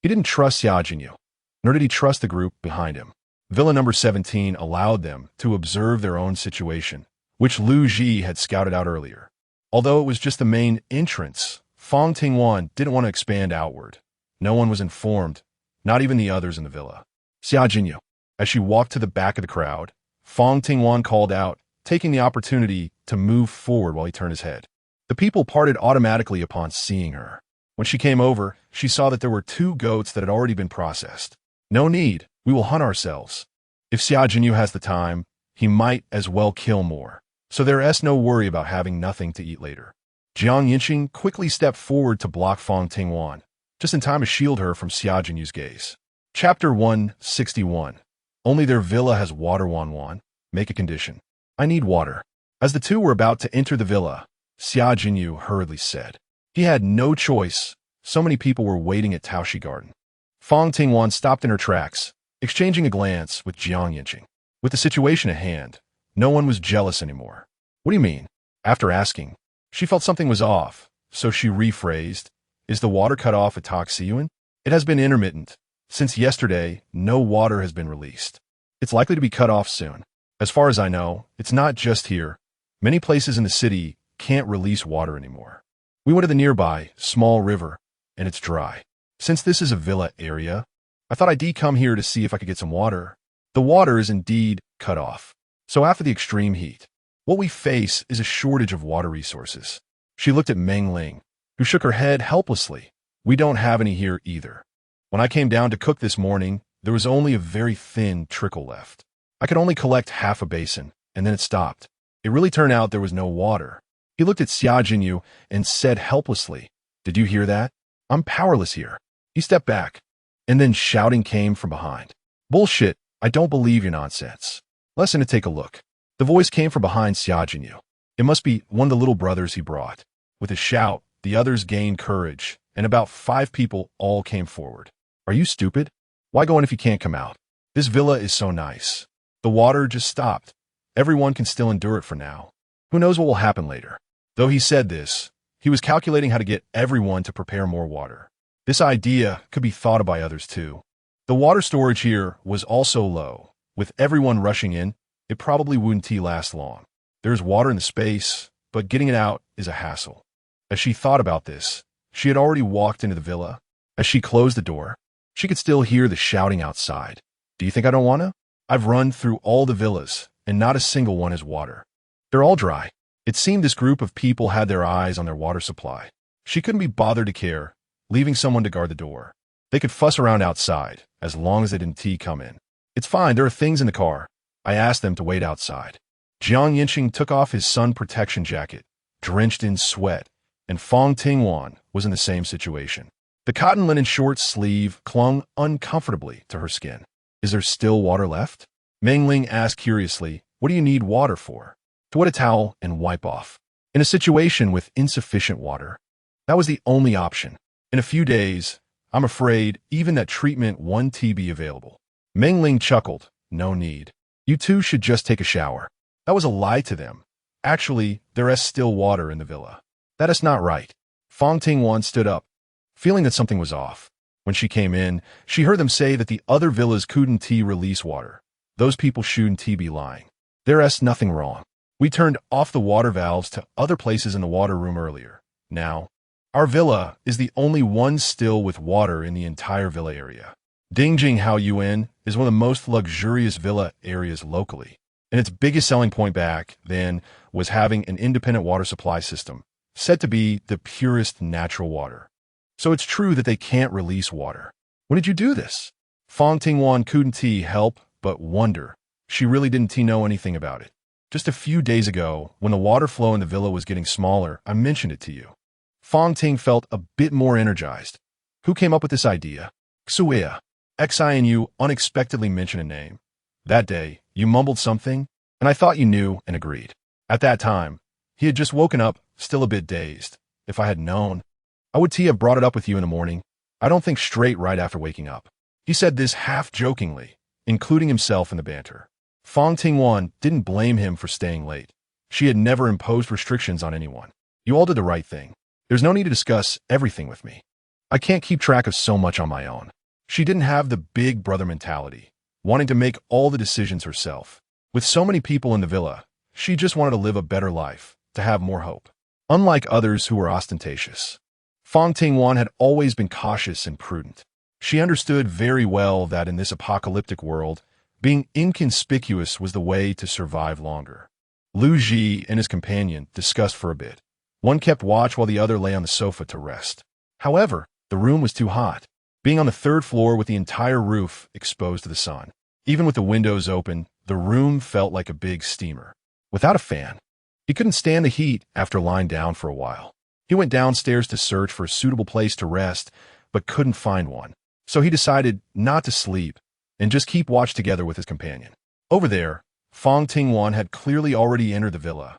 He didn't trust Xia Jinyu, nor did he trust the group behind him. Villa number 17 allowed them to observe their own situation, which Lu Ji had scouted out earlier. Although it was just the main entrance, Fang Tingwan didn't want to expand outward. No one was informed, not even the others in the villa. Xia. As she walked to the back of the crowd, Fang Tingwan called out, taking the opportunity to move forward while he turned his head. The people parted automatically upon seeing her. When she came over, she saw that there were 2 goats that had already been processed. No need, we will hunt ourselves. If Xia has the time, he might as well kill more. So there is no worry about having nothing to eat later. Yancheng quickly stepped forward to block Fang Tingwan, just in time to shield her from Xia gaze. Chapter 161. Only their villa has water. Wan. Make a condition. I need water. As the 2 were about to enter the villa, Xia hurriedly said. He had no choice. So many people were waiting at Taoshi Garden. Fang Tingwan stopped in her tracks, exchanging a glance with Yancheng. With the situation at hand, no one was jealous anymore. What do you mean? After asking, she felt something was off, so she rephrased, is the water cut off at Taoxiuan? It has been intermittent. Since yesterday, no water has been released. It's likely to be cut off soon. As far as I know, it's not just here. Many places in the city can't release water anymore. We went to the nearby, small river, and it's dry. Since this is a villa area, I thought I'd come here to see if I could get some water. The water is indeed cut off. So after the extreme heat, what we face is a shortage of water resources. She looked at Meng Ling, who shook her head helplessly. We don't have any here either. When I came down to cook this morning, there was only a very thin trickle left. I could only collect half a basin, and then it stopped. It really turned out there was no water. He looked at Xia and said helplessly, did you hear that? I'm powerless here. He stepped back, and then shouting came from behind. Bullshit, I don't believe your nonsense. Lesson to take a look. The voice came from behind Xia. It must be one of the little brothers he brought. With a shout, the others gained courage, and about 5 people all came forward. Are you stupid? Why go in if you can't come out? This villa is so nice. The water just stopped. Everyone can still endure it for now. Who knows what will happen later? Though he said this, he was calculating how to get everyone to prepare more water. This idea could be thought of by others too. The water storage here was also low. With everyone rushing in, it probably wouldn't last long. There's water in the space, but getting it out is a hassle. As she thought about this, she had already walked into the villa. As she closed the door, she could still hear the shouting outside. Do you think I don't want to? I've run through all the villas, and not a single one has water. They're all dry. It seemed this group of people had their eyes on their water supply. She couldn't be bothered to care, leaving someone to guard the door. They could fuss around outside, as long as they didn't come in. It's fine, there are things in the car. I asked them to wait outside. Yancheng took off his sun protection jacket, drenched in sweat, and Fang Tingwan was in the same situation. The cotton linen short sleeve clung uncomfortably to her skin. Is there still water left? Meng Ling asked curiously, what do you need water for? To wet a towel and wipe off. In a situation with insufficient water, that was the only option. In a few days, I'm afraid even that treatment won't be available. Meng Ling chuckled, no need. You 2 should just take a shower. That was a lie to them. Actually, there is still water in the villa. That is not right. Fang Tingwan stood up, feeling that something was off. When she came in, she heard them say that the other villas couldn't release water. Those people shouldn't be lying. There is nothing wrong. We turned off the water valves to other places in the water room earlier. Now, our villa is the only one still with water in the entire villa area. Dingjing Haoyuan is one of the most luxurious villa areas locally, and its biggest selling point back then was having an independent water supply system, said to be the purest natural water. So it's true that they can't release water. When did you do this? Fang Tingwan couldn't help but wonder. She really didn't know anything about it. Just a few days ago, when the water flow in the villa was getting smaller, I mentioned it to you. Fang Ting felt a bit more energized. Who came up with this idea? Xuya. Xinu unexpectedly mentioned a name. That day, you mumbled something, and I thought you knew and agreed. At that time, he had just woken up, still a bit dazed. If I had known, I would have brought it up with you in the morning. I don't think straight right after waking up. He said this half-jokingly, including himself in the banter. Fang Tingwan didn't blame him for staying late. She had never imposed restrictions on anyone. You all did the right thing. There's no need to discuss everything with me. I can't keep track of so much on my own. She didn't have the big brother mentality, wanting to make all the decisions herself. With so many people in the villa, she just wanted to live a better life, to have more hope. Unlike others who were ostentatious. Fang Tingwan had always been cautious and prudent. She understood very well that in this apocalyptic world, being inconspicuous was the way to survive longer. Liu Ji and his companion discussed for a bit. One kept watch while the other lay on the sofa to rest. However, the room was too hot, being on the third floor with the entire roof exposed to the sun. Even with the windows open, the room felt like a big steamer. Without a fan, he couldn't stand the heat after lying down for a while. He went downstairs to search for a suitable place to rest, but couldn't find one. So he decided not to sleep and just keep watch together with his companion. Over there, Fang Tingwan had clearly already entered the villa,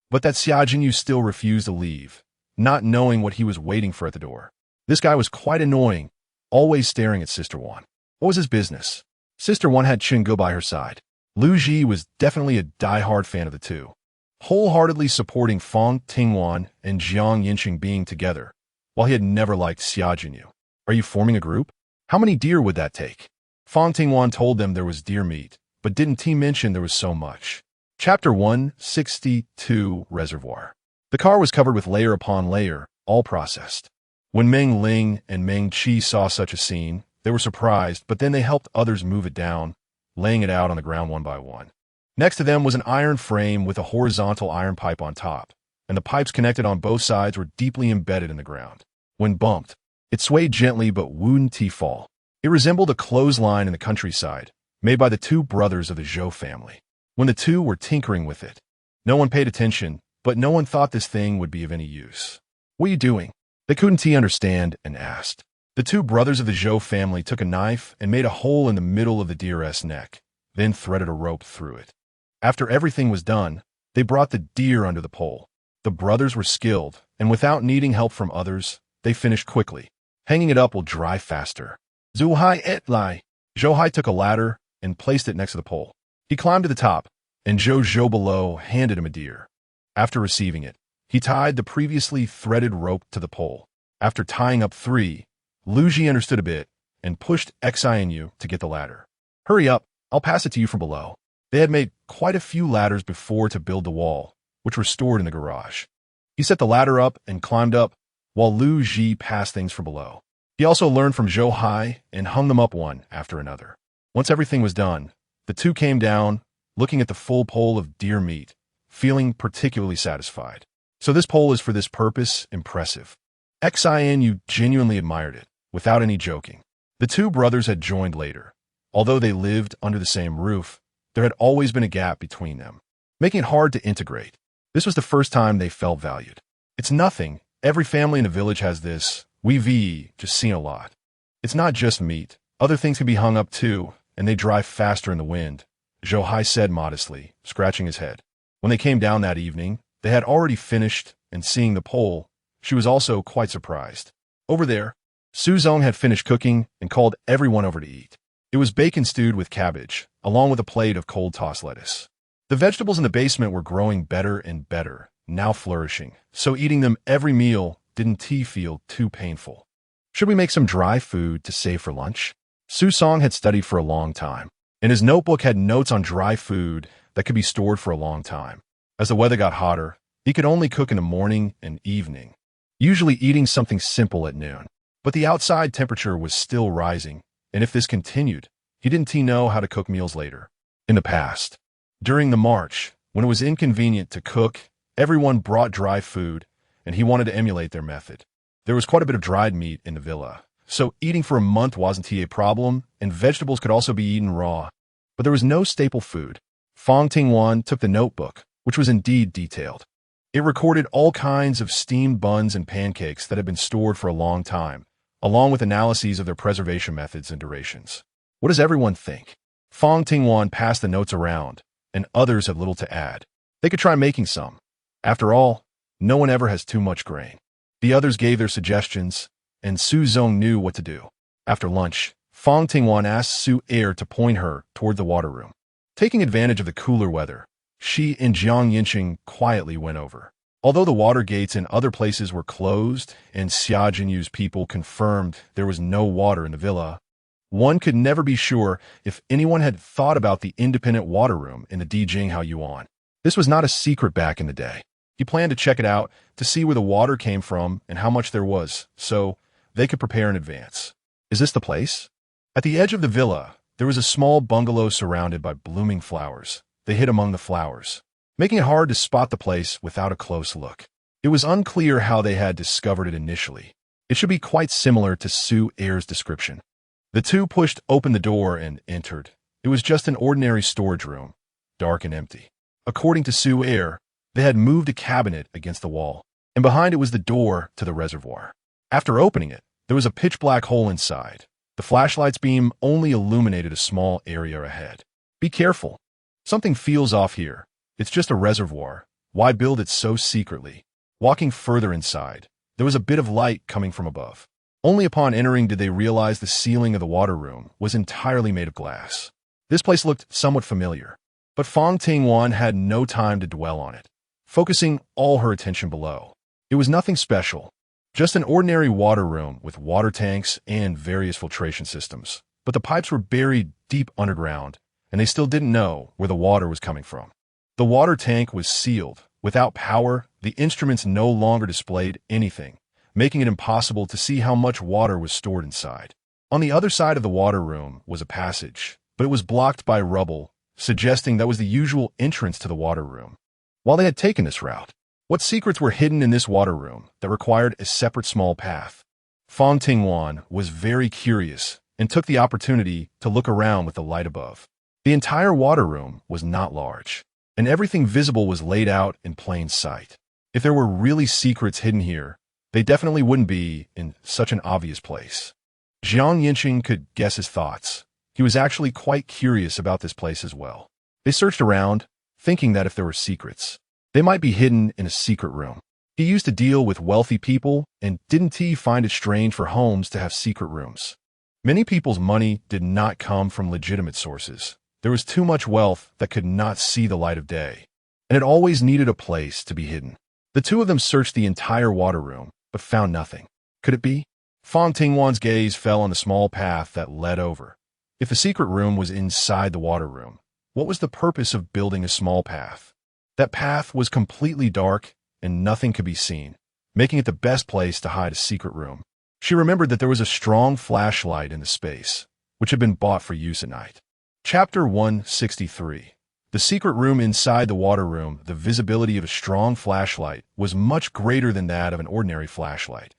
but that Xia Jinyu still refused to leave, not knowing what he was waiting for at the door. This guy was quite annoying, always staring at Sister Wan. What was his business? Sister Wan had Chingu by her side. Liu Ji was definitely a die-hard fan of the two, wholeheartedly supporting Fang Tingwan and Jiang Yancheng being together, while he had never liked Xia Jinyu. Are you forming a group? How many deer would that take? Fang Tingwan told them there was deer meat, but didn't he mention there was so much? Chapter 162 Reservoir. The car was covered with layer upon layer, all processed. When Meng Ling and Meng Qi saw such a scene, they were surprised, but then they helped others move it down, laying it out on the ground one by one. Next to them was an iron frame with a horizontal iron pipe on top, and the pipes connected on both sides were deeply embedded in the ground. When bumped, it swayed gently but wouldn't fall. It resembled a clothesline in the countryside, made by the two brothers of the Zhou family. When the two were tinkering with it, no one paid attention, but no one thought this thing would be of any use. What are you doing? They couldn't understand and asked. The two brothers of the Zhou family took a knife and made a hole in the middle of the deer's neck, then threaded a rope through it. After everything was done, they brought the deer under the pole. The brothers were skilled, and without needing help from others, they finished quickly. Hanging it up will dry faster. Zhuhai et lai. Zhouhai took a ladder and placed it next to the pole. He climbed to the top, and Zhou below handed him a deer. After receiving it, he tied the previously threaded rope to the pole. After tying up 3, Liu Ji understood a bit and pushed Xianyu to get the ladder. Hurry up, I'll pass it to you from below. They had made quite a few ladders before to build the wall, which were stored in the garage. He set the ladder up and climbed up, while Liu Ji passed things from below. He also learned from Zhou Hai and hung them up one after another. Once everything was done, the two came down, looking at the full pole of deer meat, feeling particularly satisfied. So this pole is for this purpose impressive. Xianyu genuinely admired it, without any joking. The two brothers had joined later. Although they lived under the same roof, there had always been a gap between them, making it hard to integrate. This was the first time they felt valued. It's nothing. Every family in the village has this. We've just seen a lot. It's not just meat. Other things can be hung up too, and they dry faster in the wind, Zhou Hai said modestly, scratching his head. When they came down that evening, they had already finished, and seeing the pole, she was also quite surprised. Over there, Su Zong had finished cooking and called everyone over to eat. It was bacon stewed with cabbage, along with a plate of cold tossed lettuce. The vegetables in the basement were growing better and better, now flourishing, so eating them every meal didn't feel too painful. Should we make some dry food to save for lunch? Su Song had studied for a long time, and his notebook had notes on dry food that could be stored for a long time. As the weather got hotter, he could only cook in the morning and evening, usually eating something simple at noon. But the outside temperature was still rising, and if this continued, he didn't know how to cook meals later. In the past, during the march, when it was inconvenient to cook, everyone brought dry food, and he wanted to emulate their method. There was quite a bit of dried meat in the villa, so eating for a month wasn't a problem, and vegetables could also be eaten raw. But there was no staple food. Fang Tingwan took the notebook, which was indeed detailed. It recorded all kinds of steamed buns and pancakes that had been stored for a long time, along with analyses of their preservation methods and durations. What does everyone think? Fang Tingwan passed the notes around, and others had little to add. They could try making some. After all, no one ever has too much grain. The others gave their suggestions, and Su Zong knew what to do. After lunch, Fang Tingwan asked Su Er to point her toward the water room. Taking advantage of the cooler weather, she and Jiang Yancheng quietly went over. Although the water gates in other places were closed and Xia Jinyu's people confirmed there was no water in the villa, one could never be sure if anyone had thought about the independent water room in the Dijing Haoyuan. This was not a secret back in the day. He planned to check it out to see where the water came from and how much there was, so they could prepare in advance. Is this the place? At the edge of the villa, there was a small bungalow surrounded by blooming flowers. They hid among the flowers, making it hard to spot the place without a close look. It was unclear how they had discovered it initially. It should be quite similar to Su Air's description. The two pushed open the door and entered. It was just an ordinary storage room, dark and empty. According to Su Air, they had moved a cabinet against the wall, and behind it was the door to the reservoir. After opening it, there was a pitch-black hole inside. The flashlight's beam only illuminated a small area ahead. Be careful. Something feels off here. It's just a reservoir. Why build it so secretly? Walking further inside, there was a bit of light coming from above. Only upon entering did they realize the ceiling of the water room was entirely made of glass. This place looked somewhat familiar, but Fang Tingwan had no time to dwell on it, focusing all her attention below. It was nothing special, just an ordinary water room with water tanks and various filtration systems. But the pipes were buried deep underground, and they still didn't know where the water was coming from. The water tank was sealed. Without power, the instruments no longer displayed anything, making it impossible to see how much water was stored inside. On the other side of the water room was a passage, but it was blocked by rubble, suggesting that was the usual entrance to the water room. While they had taken this route, what secrets were hidden in this water room that required a separate small path? Fang Tingwan was very curious and took the opportunity to look around with the light above. The entire water room was not large, and everything visible was laid out in plain sight. If there were really secrets hidden here, they definitely wouldn't be in such an obvious place. Yancheng could guess his thoughts. He was actually quite curious about this place as well. They searched around, thinking that if there were secrets, they might be hidden in a secret room. He used to deal with wealthy people, and didn't he find it strange for homes to have secret rooms? Many people's money did not come from legitimate sources. There was too much wealth that could not see the light of day, and it always needed a place to be hidden. The two of them searched the entire water room, but found nothing. Could it be? Fang Tingwan's gaze fell on the small path that led over. If the secret room was inside the water room, what was the purpose of building a small path? That path was completely dark, and nothing could be seen, making it the best place to hide a secret room. She remembered that there was a strong flashlight in the space, which had been bought for use at night. Chapter 163. The secret room inside the water room. The visibility of a strong flashlight was much greater than that of an ordinary flashlight.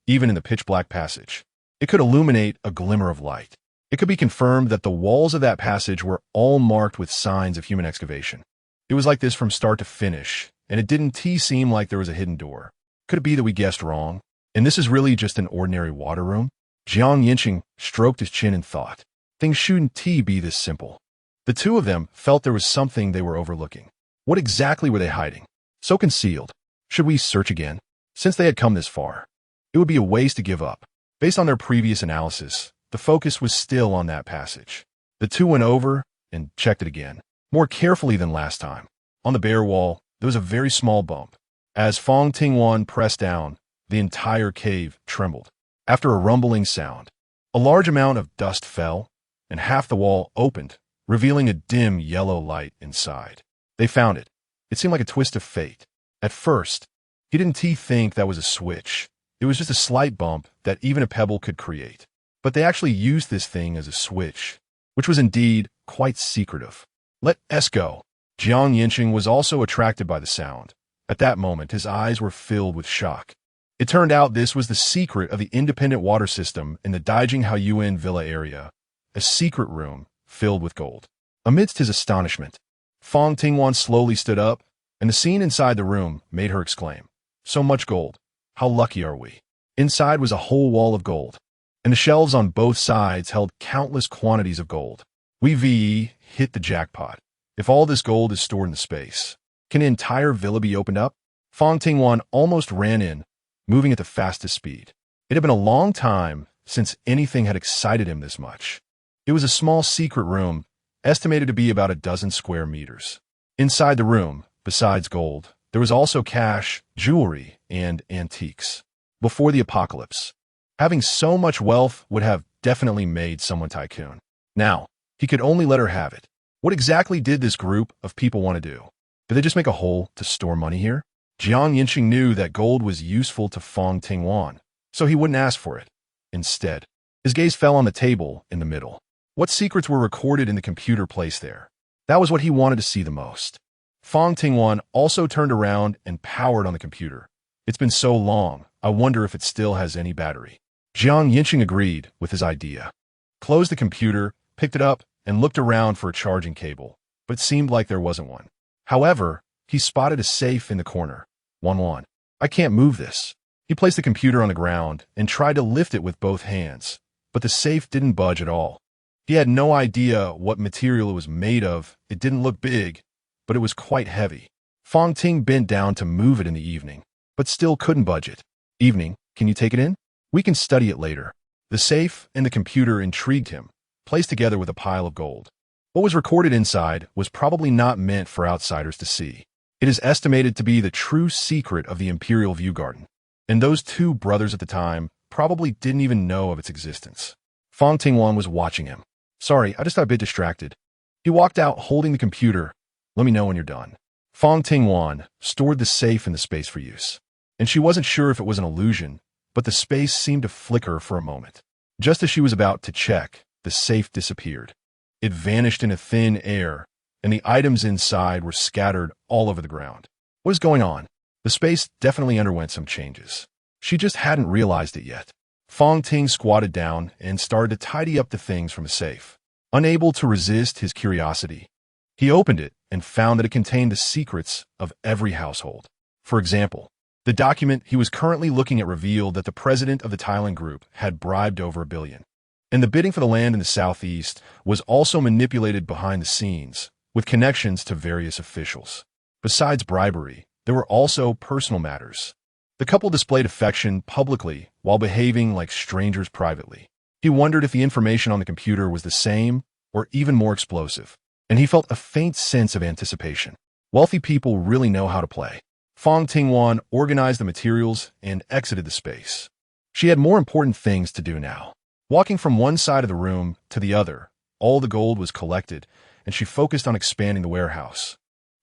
Even in the pitch-black passage, it could illuminate a glimmer of light. It could be confirmed that the walls of that passage were all marked with signs of human excavation. It was like this from start to finish, and it didn't seem like there was a hidden door. Could it be that we guessed wrong? And this is really just an ordinary water room? Yancheng stroked his chin and thought. Things shouldn't be this simple. The two of them felt there was something they were overlooking. What exactly were they hiding? So concealed. Should we search again? Since they had come this far, it would be a waste to give up. Based on their previous analysis, the focus was still on that passage. The two went over and checked it again, more carefully than last time. On the bare wall, there was a very small bump. As Fang Tingwan pressed down, the entire cave trembled. After a rumbling sound, a large amount of dust fell, and half the wall opened, revealing a dim yellow light inside. They found it. It seemed like a twist of fate. At first, he didn't think that was a switch. It was just a slight bump that even a pebble could create. But they actually used this thing as a switch, which was indeed quite secretive. Let us go. Yancheng was also attracted by the sound. At that moment, his eyes were filled with shock. It turned out this was the secret of the independent water system in the Daijing Villa area, a secret room filled with gold. Amidst his astonishment, Fang Tingwan slowly stood up, and the scene inside the room made her exclaim, "So much gold! How lucky are we!" Inside was a whole wall of gold, and the shelves on both sides held countless quantities of gold. We hit the jackpot. If all this gold is stored in the space, can the entire villa be opened up? Fang Tingwan almost ran in, moving at the fastest speed. It had been a long time since anything had excited him this much. It was a small secret room, estimated to be about a dozen square meters. Inside the room, besides gold, there was also cash, jewelry, and antiques. Before the apocalypse, having so much wealth would have definitely made someone tycoon. Now, he could only let her have it. What exactly did this group of people want to do? Did they just make a hole to store money here? Jiang Yancheng knew that gold was useful to Fang Tingwan, so he wouldn't ask for it. Instead, his gaze fell on the table in the middle. What secrets were recorded in the computer placed there? That was what he wanted to see the most. Fang Tingwan also turned around and powered on the computer. It's been so long, I wonder if it still has any battery. Jiang Yancheng agreed with his idea. Closed the computer, picked it up, and looked around for a charging cable, but it seemed like there wasn't one. However, he spotted a safe in the corner. One. I can't move this. He placed the computer on the ground and tried to lift it with both hands, but the safe didn't budge at all. He had no idea what material it was made of. It didn't look big, but it was quite heavy. Fang Ting bent down to move it in the evening, but still couldn't budge it. Evening, can you take it in? We can study it later. The safe and the computer intrigued him, placed together with a pile of gold. What was recorded inside was probably not meant for outsiders to see. It is estimated to be the true secret of the Imperial View Garden, and those two brothers at the time probably didn't even know of its existence. Fang Tingwan was watching him. Sorry, I just got a bit distracted. He walked out holding the computer. Let me know when you're done. Fang Tingwan stored the safe in the space for use, and she wasn't sure if it was an illusion, but the space seemed to flicker for a moment. Just as she was about to check, the safe disappeared. It vanished into thin air, and the items inside were scattered all over the ground. What is going on? The space definitely underwent some changes. She just hadn't realized it yet. Fang Ting squatted down and started to tidy up the things from the safe. Unable to resist his curiosity, he opened it and found that it contained the secrets of every household. For example, the document he was currently looking at revealed that the president of the Thailand group had bribed over $1 billion. And the bidding for the land in the southeast was also manipulated behind the scenes, with connections to various officials. Besides bribery, there were also personal matters. The couple displayed affection publicly while behaving like strangers privately. He wondered if the information on the computer was the same or even more explosive, and he felt a faint sense of anticipation. Wealthy people really know how to play. Fang Tingwan organized the materials and exited the space. She had more important things to do now. Walking from one side of the room to the other, all the gold was collected, and she focused on expanding the warehouse.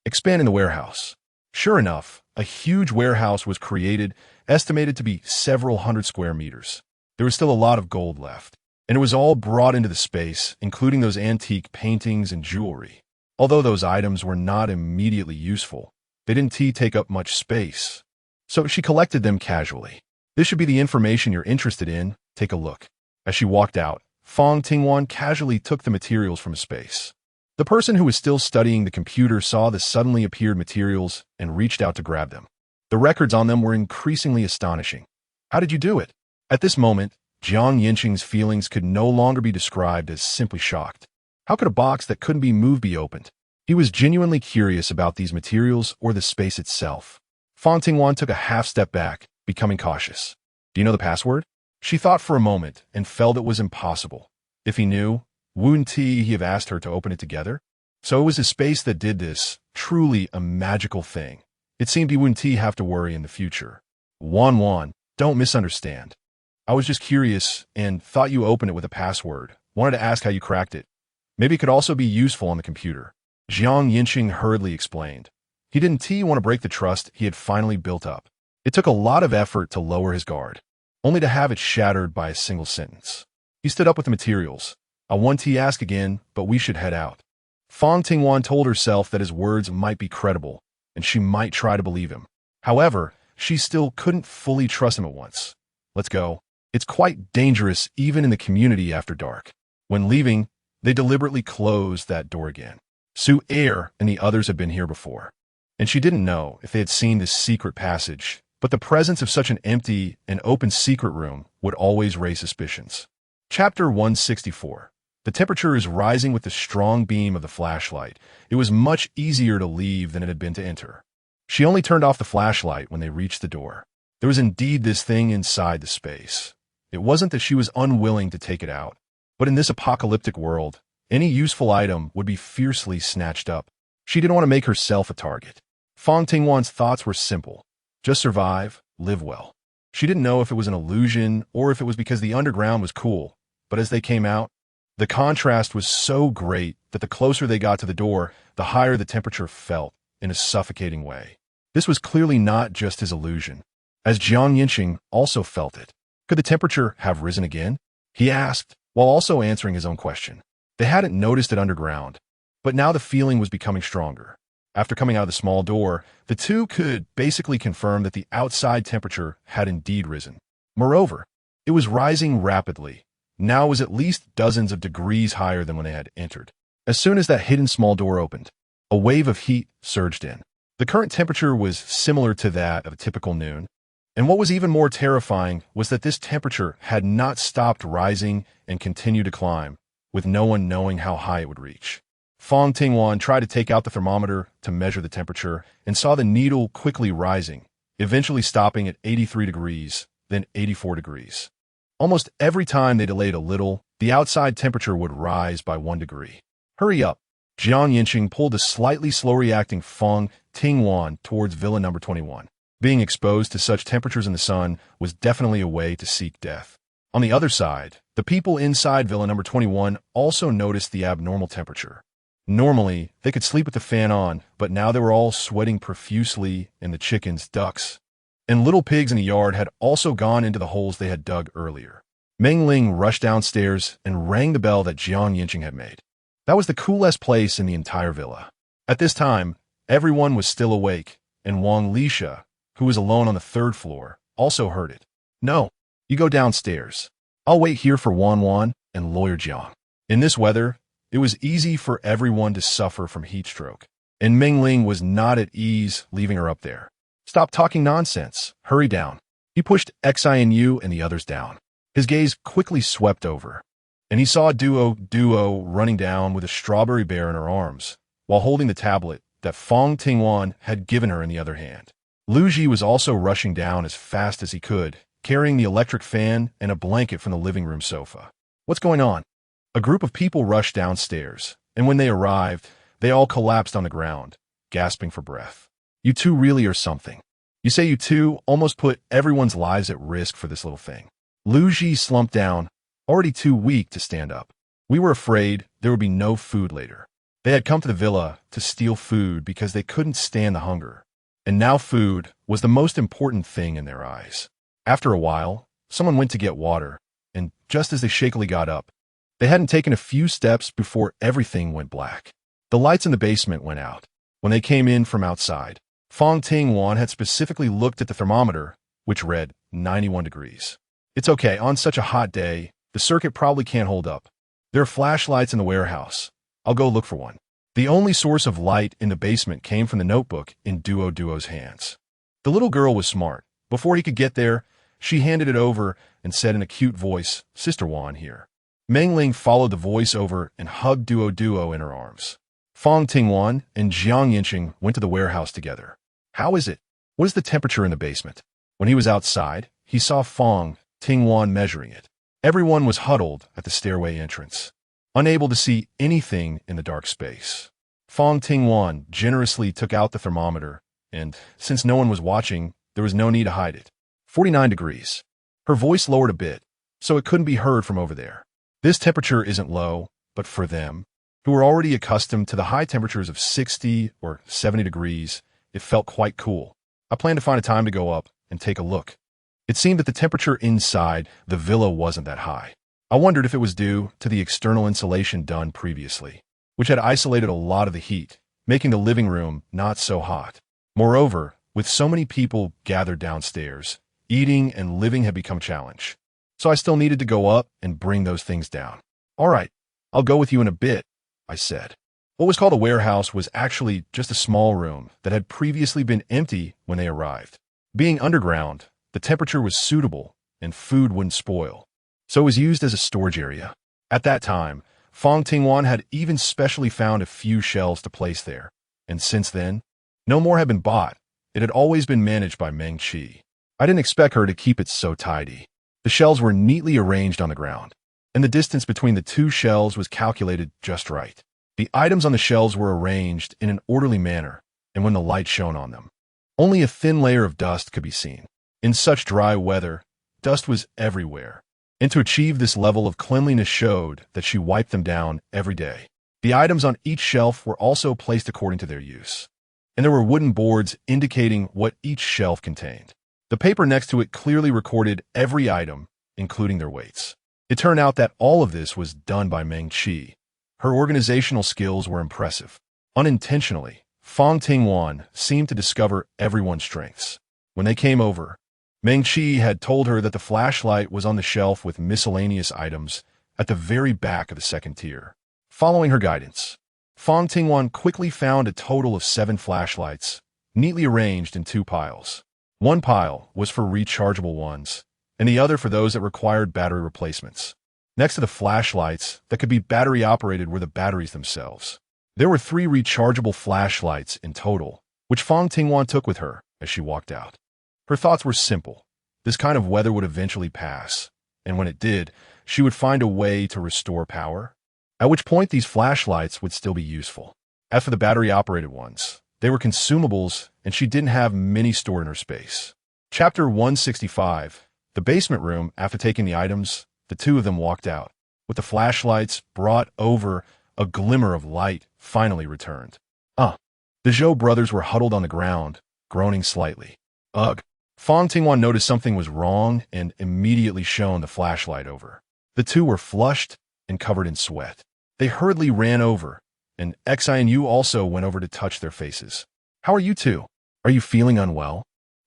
Expanding the warehouse. Sure enough, a huge warehouse was created, estimated to be several hundred square meters. There was still a lot of gold left, and it was all brought into the space, including those antique paintings and jewelry. Although those items were not immediately useful, they didn't take up much space. So she collected them casually. This should be the information you're interested in. Take a look. As she walked out, Fang Tingwan casually took the materials from space. The person who was still studying the computer saw the suddenly appeared materials and reached out to grab them. The records on them were increasingly astonishing. How did you do it? At this moment, Jiang Yancheng's feelings could no longer be described as simply shocked. How could a box that couldn't be moved be opened? He was genuinely curious about these materials or the space itself. Fang Tingwan took a half step back, becoming cautious. Do you know the password? She thought for a moment and felt it was impossible. If he knew, wouldn't he have asked her to open it together? So it was his space that did this, truly a magical thing. It seemed he wouldn't have to worry in the future. Wan, don't misunderstand. I was just curious and thought you opened it with a password. Wanted to ask how you cracked it. Maybe it could also be useful on the computer. Jiang Yancheng hurriedly explained. He didn't want to break the trust he had finally built up. It took a lot of effort to lower his guard, only to have it shattered by a single sentence. He stood up with the materials. I want to ask again, but we should head out. Fang Tingwan told herself that his words might be credible, and she might try to believe him. However, she still couldn't fully trust him at once. Let's go. It's quite dangerous even in the community after dark. When leaving, they deliberately closed that door again. Su Er and the others had been here before, and she didn't know if they had seen this secret passage, but the presence of such an empty and open secret room would always raise suspicions. Chapter 164. The temperature is rising with the strong beam of the flashlight. It was much easier to leave than it had been to enter. She only turned off the flashlight when they reached the door. There was indeed this thing inside the space. It wasn't that she was unwilling to take it out, but in this apocalyptic world, any useful item would be fiercely snatched up. She didn't want to make herself a target. Fang Tingwan's thoughts were simple. Just survive, live well. She didn't know if it was an illusion or if it was because the underground was cool, but as they came out, the contrast was so great that the closer they got to the door, the higher the temperature felt in a suffocating way. This was clearly not just his illusion, as Yancheng also felt it. Could the temperature have risen again? He asked, while also answering his own question. They hadn't noticed it underground, but now the feeling was becoming stronger. After coming out of the small door, the two could basically confirm that the outside temperature had indeed risen. Moreover, it was rising rapidly. Now it was at least dozens of degrees higher than when they had entered. As soon as that hidden small door opened, a wave of heat surged in. The current temperature was similar to that of a typical noon, and what was even more terrifying was that this temperature had not stopped rising and continued to climb, with no one knowing how high it would reach. Fang Tingwan tried to take out the thermometer to measure the temperature and saw the needle quickly rising, eventually stopping at 83 degrees, then 84 degrees. Almost every time they delayed a little, the outside temperature would rise by 1 degree. Hurry up! Yancheng pulled a slightly slow-reacting Fang Tingwan towards Villa number 21. Being exposed to such temperatures in the sun was definitely a way to seek death. On the other side, the people inside Villa number 21 also noticed the abnormal temperature. Normally, they could sleep with the fan on, but now they were all sweating profusely, and the chickens, ducks, and little pigs in the yard had also gone into the holes they had dug earlier. Meng Ling rushed downstairs and rang the bell that Yancheng had made. That was the coolest place in the entire villa. At this time, everyone was still awake, and Wang Lisha, who was alone on the 3rd floor, also heard it. No, you go downstairs. I'll wait here for Wan and Lawyer Jiang. In this weather, it was easy for everyone to suffer from heat stroke, and Meng Ling was not at ease leaving her up there. Stop talking nonsense. Hurry down. He pushed Xinu and the others down. His gaze quickly swept over, and he saw Duo running down with a strawberry bear in her arms, while holding the tablet that Fang Tingwan had given her in the other hand. Lu Ji was also rushing down as fast as he could, carrying the electric fan and a blanket from the living room sofa. What's going on? A group of people rushed downstairs, and when they arrived, they all collapsed on the ground, gasping for breath. You two really are something. You say you two almost put everyone's lives at risk for this little thing. Lu Ji slumped down, already too weak to stand up. We were afraid there would be no food later. They had come to the villa to steal food because they couldn't stand the hunger, and now food was the most important thing in their eyes. After a while, someone went to get water, and just as they shakily got up, they hadn't taken a few steps before everything went black. The lights in the basement went out. When they came in from outside, Fang Tingwan had specifically looked at the thermometer, which read 91 degrees. It's okay, on such a hot day, the circuit probably can't hold up. There are flashlights in the warehouse. I'll go look for one. The only source of light in the basement came from the notebook in Duo's hands. The little girl was smart. Before he could get there, she handed it over and said in a cute voice, Sister Wan here. Meng Ling followed the voice over and hugged Duo in her arms. Fang Tingwan and Yancheng went to the warehouse together. How is it? What is the temperature in the basement? When he was outside, he saw Fang Tingwan measuring it. Everyone was huddled at the stairway entrance, unable to see anything in the dark space. Fang Tingwan generously took out the thermometer, and since no one was watching, there was no need to hide it. 49 degrees. Her voice lowered a bit, so it couldn't be heard from over there. This temperature isn't low, but for them, who were already accustomed to the high temperatures of 60 or 70 degrees, it felt quite cool. I planned to find a time to go up and take a look. It seemed that the temperature inside the villa wasn't that high. I wondered if it was due to the external insulation done previously, which had isolated a lot of the heat, making the living room not so hot. Moreover, with so many people gathered downstairs, eating and living had become a challenge. So I still needed to go up and bring those things down. All right, I'll go with you in a bit, I said. What was called a warehouse was actually just a small room that had previously been empty when they arrived. Being underground, the temperature was suitable and food wouldn't spoil, so it was used as a storage area. At that time, Fang Tingwan had even specially found a few shelves to place there, and since then, no more had been bought. It had always been managed by Meng Qi. I didn't expect her to keep it so tidy. The shelves were neatly arranged on the ground, and the distance between the two shelves was calculated just right. The items on the shelves were arranged in an orderly manner, and when the light shone on them, only a thin layer of dust could be seen. In such dry weather, dust was everywhere, and to achieve this level of cleanliness showed that she wiped them down every day. The items on each shelf were also placed according to their use. and there were wooden boards indicating what each shelf contained. The paper next to it clearly recorded every item, including their weights. It turned out that all of this was done by Meng Qi. Her organizational skills were impressive. Unintentionally, Fang Tingwan seemed to discover everyone's strengths. When they came over, Meng Qi had told her that the flashlight was on the shelf with miscellaneous items at the very back of the second tier. Following her guidance, Fang Tingwan quickly found a total of 7 flashlights, neatly arranged in 2 piles. One pile was for rechargeable ones, and the other for those that required battery replacements. Next to the flashlights that could be battery-operated were the batteries themselves. There were 3 rechargeable flashlights in total, which Fang Tingwan took with her as she walked out. Her thoughts were simple. This kind of weather would eventually pass, and when it did, she would find a way to restore power, at which point these flashlights would still be useful. As for the battery-operated ones, they were consumables, and she didn't have many stored in her space. Chapter 165. The basement room. After taking the items, the two of them walked out. With the flashlights brought over, a glimmer of light finally returned. The Zhou brothers were huddled on the ground, groaning slightly. Ugh. Fang Tingwan noticed something was wrong and immediately shone the flashlight over. The two were flushed and covered in sweat. They hurriedly ran over, and Xi and Yu also went over to touch their faces. How are you two? Are you feeling unwell?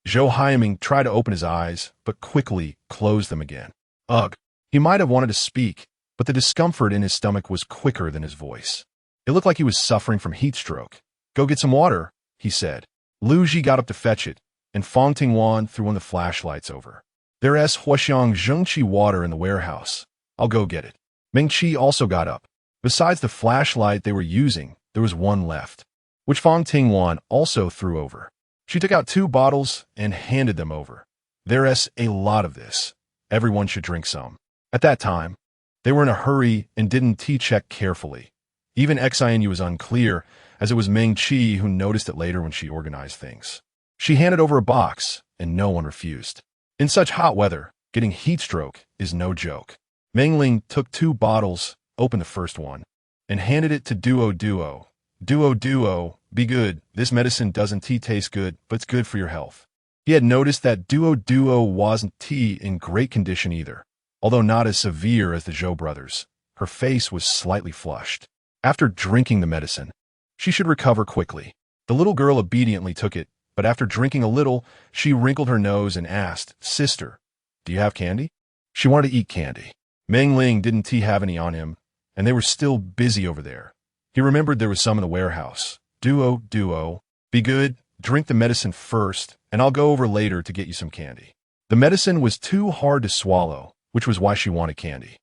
Zhou Haiming tried to open his eyes, but quickly closed them again. Ugh. He might have wanted to speak, but the discomfort in his stomach was quicker than his voice. It looked like he was suffering from heat stroke. Go get some water, he said. Lu Ji got up to fetch it, and Fang Tingwan threw one of the flashlights over. There's Huaxiang Zhengqi water in the warehouse. I'll go get it. Meng Qi also got up. Besides the flashlight they were using, there was one left, which Fang Tingwan also threw over. She took out 2 bottles and handed them over. There's a lot of this. Everyone should drink some. At that time, they were in a hurry and didn't check carefully. Even Xianyu was unclear, as it was Meng Qi who noticed it later when she organized things. She handed over a box, and no one refused. In such hot weather, getting heat stroke is no joke. Meng Ling took 2 bottles, opened the first one, and handed it to Duo. Duo, be good. This medicine doesn't taste good, but it's good for your health. He had noticed that Duo wasn't in great condition either, although not as severe as the Zhou brothers. Her face was slightly flushed. After drinking the medicine, she should recover quickly. The little girl obediently took it, but after drinking a little, she wrinkled her nose and asked, Sister, do you have candy? She wanted to eat candy. Meng Ling didn't have any on him, and they were still busy over there. He remembered there was some in the warehouse. Duo, be good, drink the medicine first, and I'll go over later to get you some candy. The medicine was too hard to swallow, which was why she wanted candy.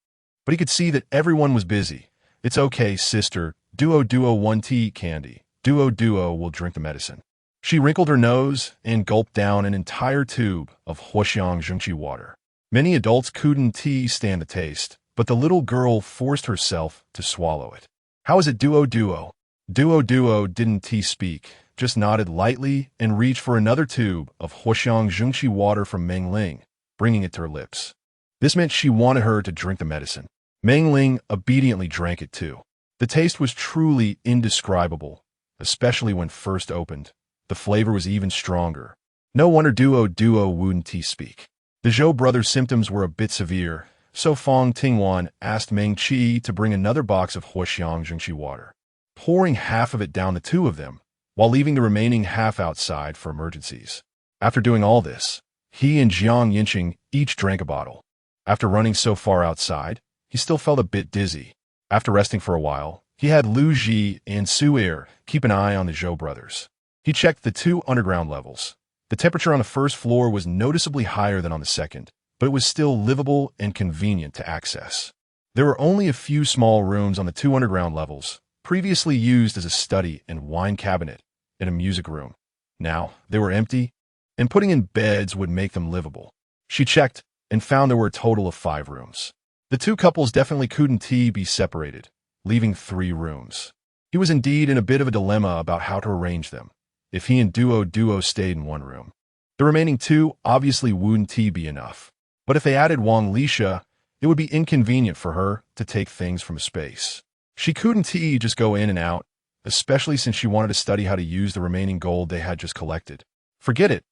But he could see that everyone was busy. It's okay, sister. Duo want to eat candy. Duo will drink the medicine. She wrinkled her nose and gulped down an entire tube of Huaxiang Zhengqi water. Many adults couldn't stand the taste, but the little girl forced herself to swallow it. How is it, Duo? Duo didn't speak, just nodded lightly and reached for another tube of Huaxiang Zhengqi water from Meng Ling, bringing it to her lips. This meant she wanted her to drink the medicine. Meng Ling obediently drank it too. The taste was truly indescribable, especially when first opened. The flavor was even stronger. No wonder Duo wouldn't speak. The Zhou brothers' symptoms were a bit severe, so Fang Tingwan asked Meng Qi to bring another box of Huaxiang Zhengqi water, pouring half of it down the 2 of them, while leaving the remaining half outside for emergencies. After doing all this, he and Yancheng each drank a bottle. After running so far outside, he still felt a bit dizzy. After resting for a while, he had Lu Ji and Su'er keep an eye on the Zhou brothers. He checked the 2 underground levels. The temperature on the first floor was noticeably higher than on the second, but it was still livable and convenient to access. There were only a few small rooms on the 2 underground levels, previously used as a study and wine cabinet and a music room. Now, they were empty, and putting in beds would make them livable. She checked and found there were a total of 5 rooms. The 2 couples definitely couldn't be separated, leaving 3 rooms. He was indeed in a bit of a dilemma about how to arrange them, if he and Duo stayed in one room. The remaining 2 obviously wouldn't be enough, but if they added Wang Lisha, it would be inconvenient for her to take things from space. She couldn't just go in and out, especially since she wanted to study how to use the remaining gold they had just collected. Forget it.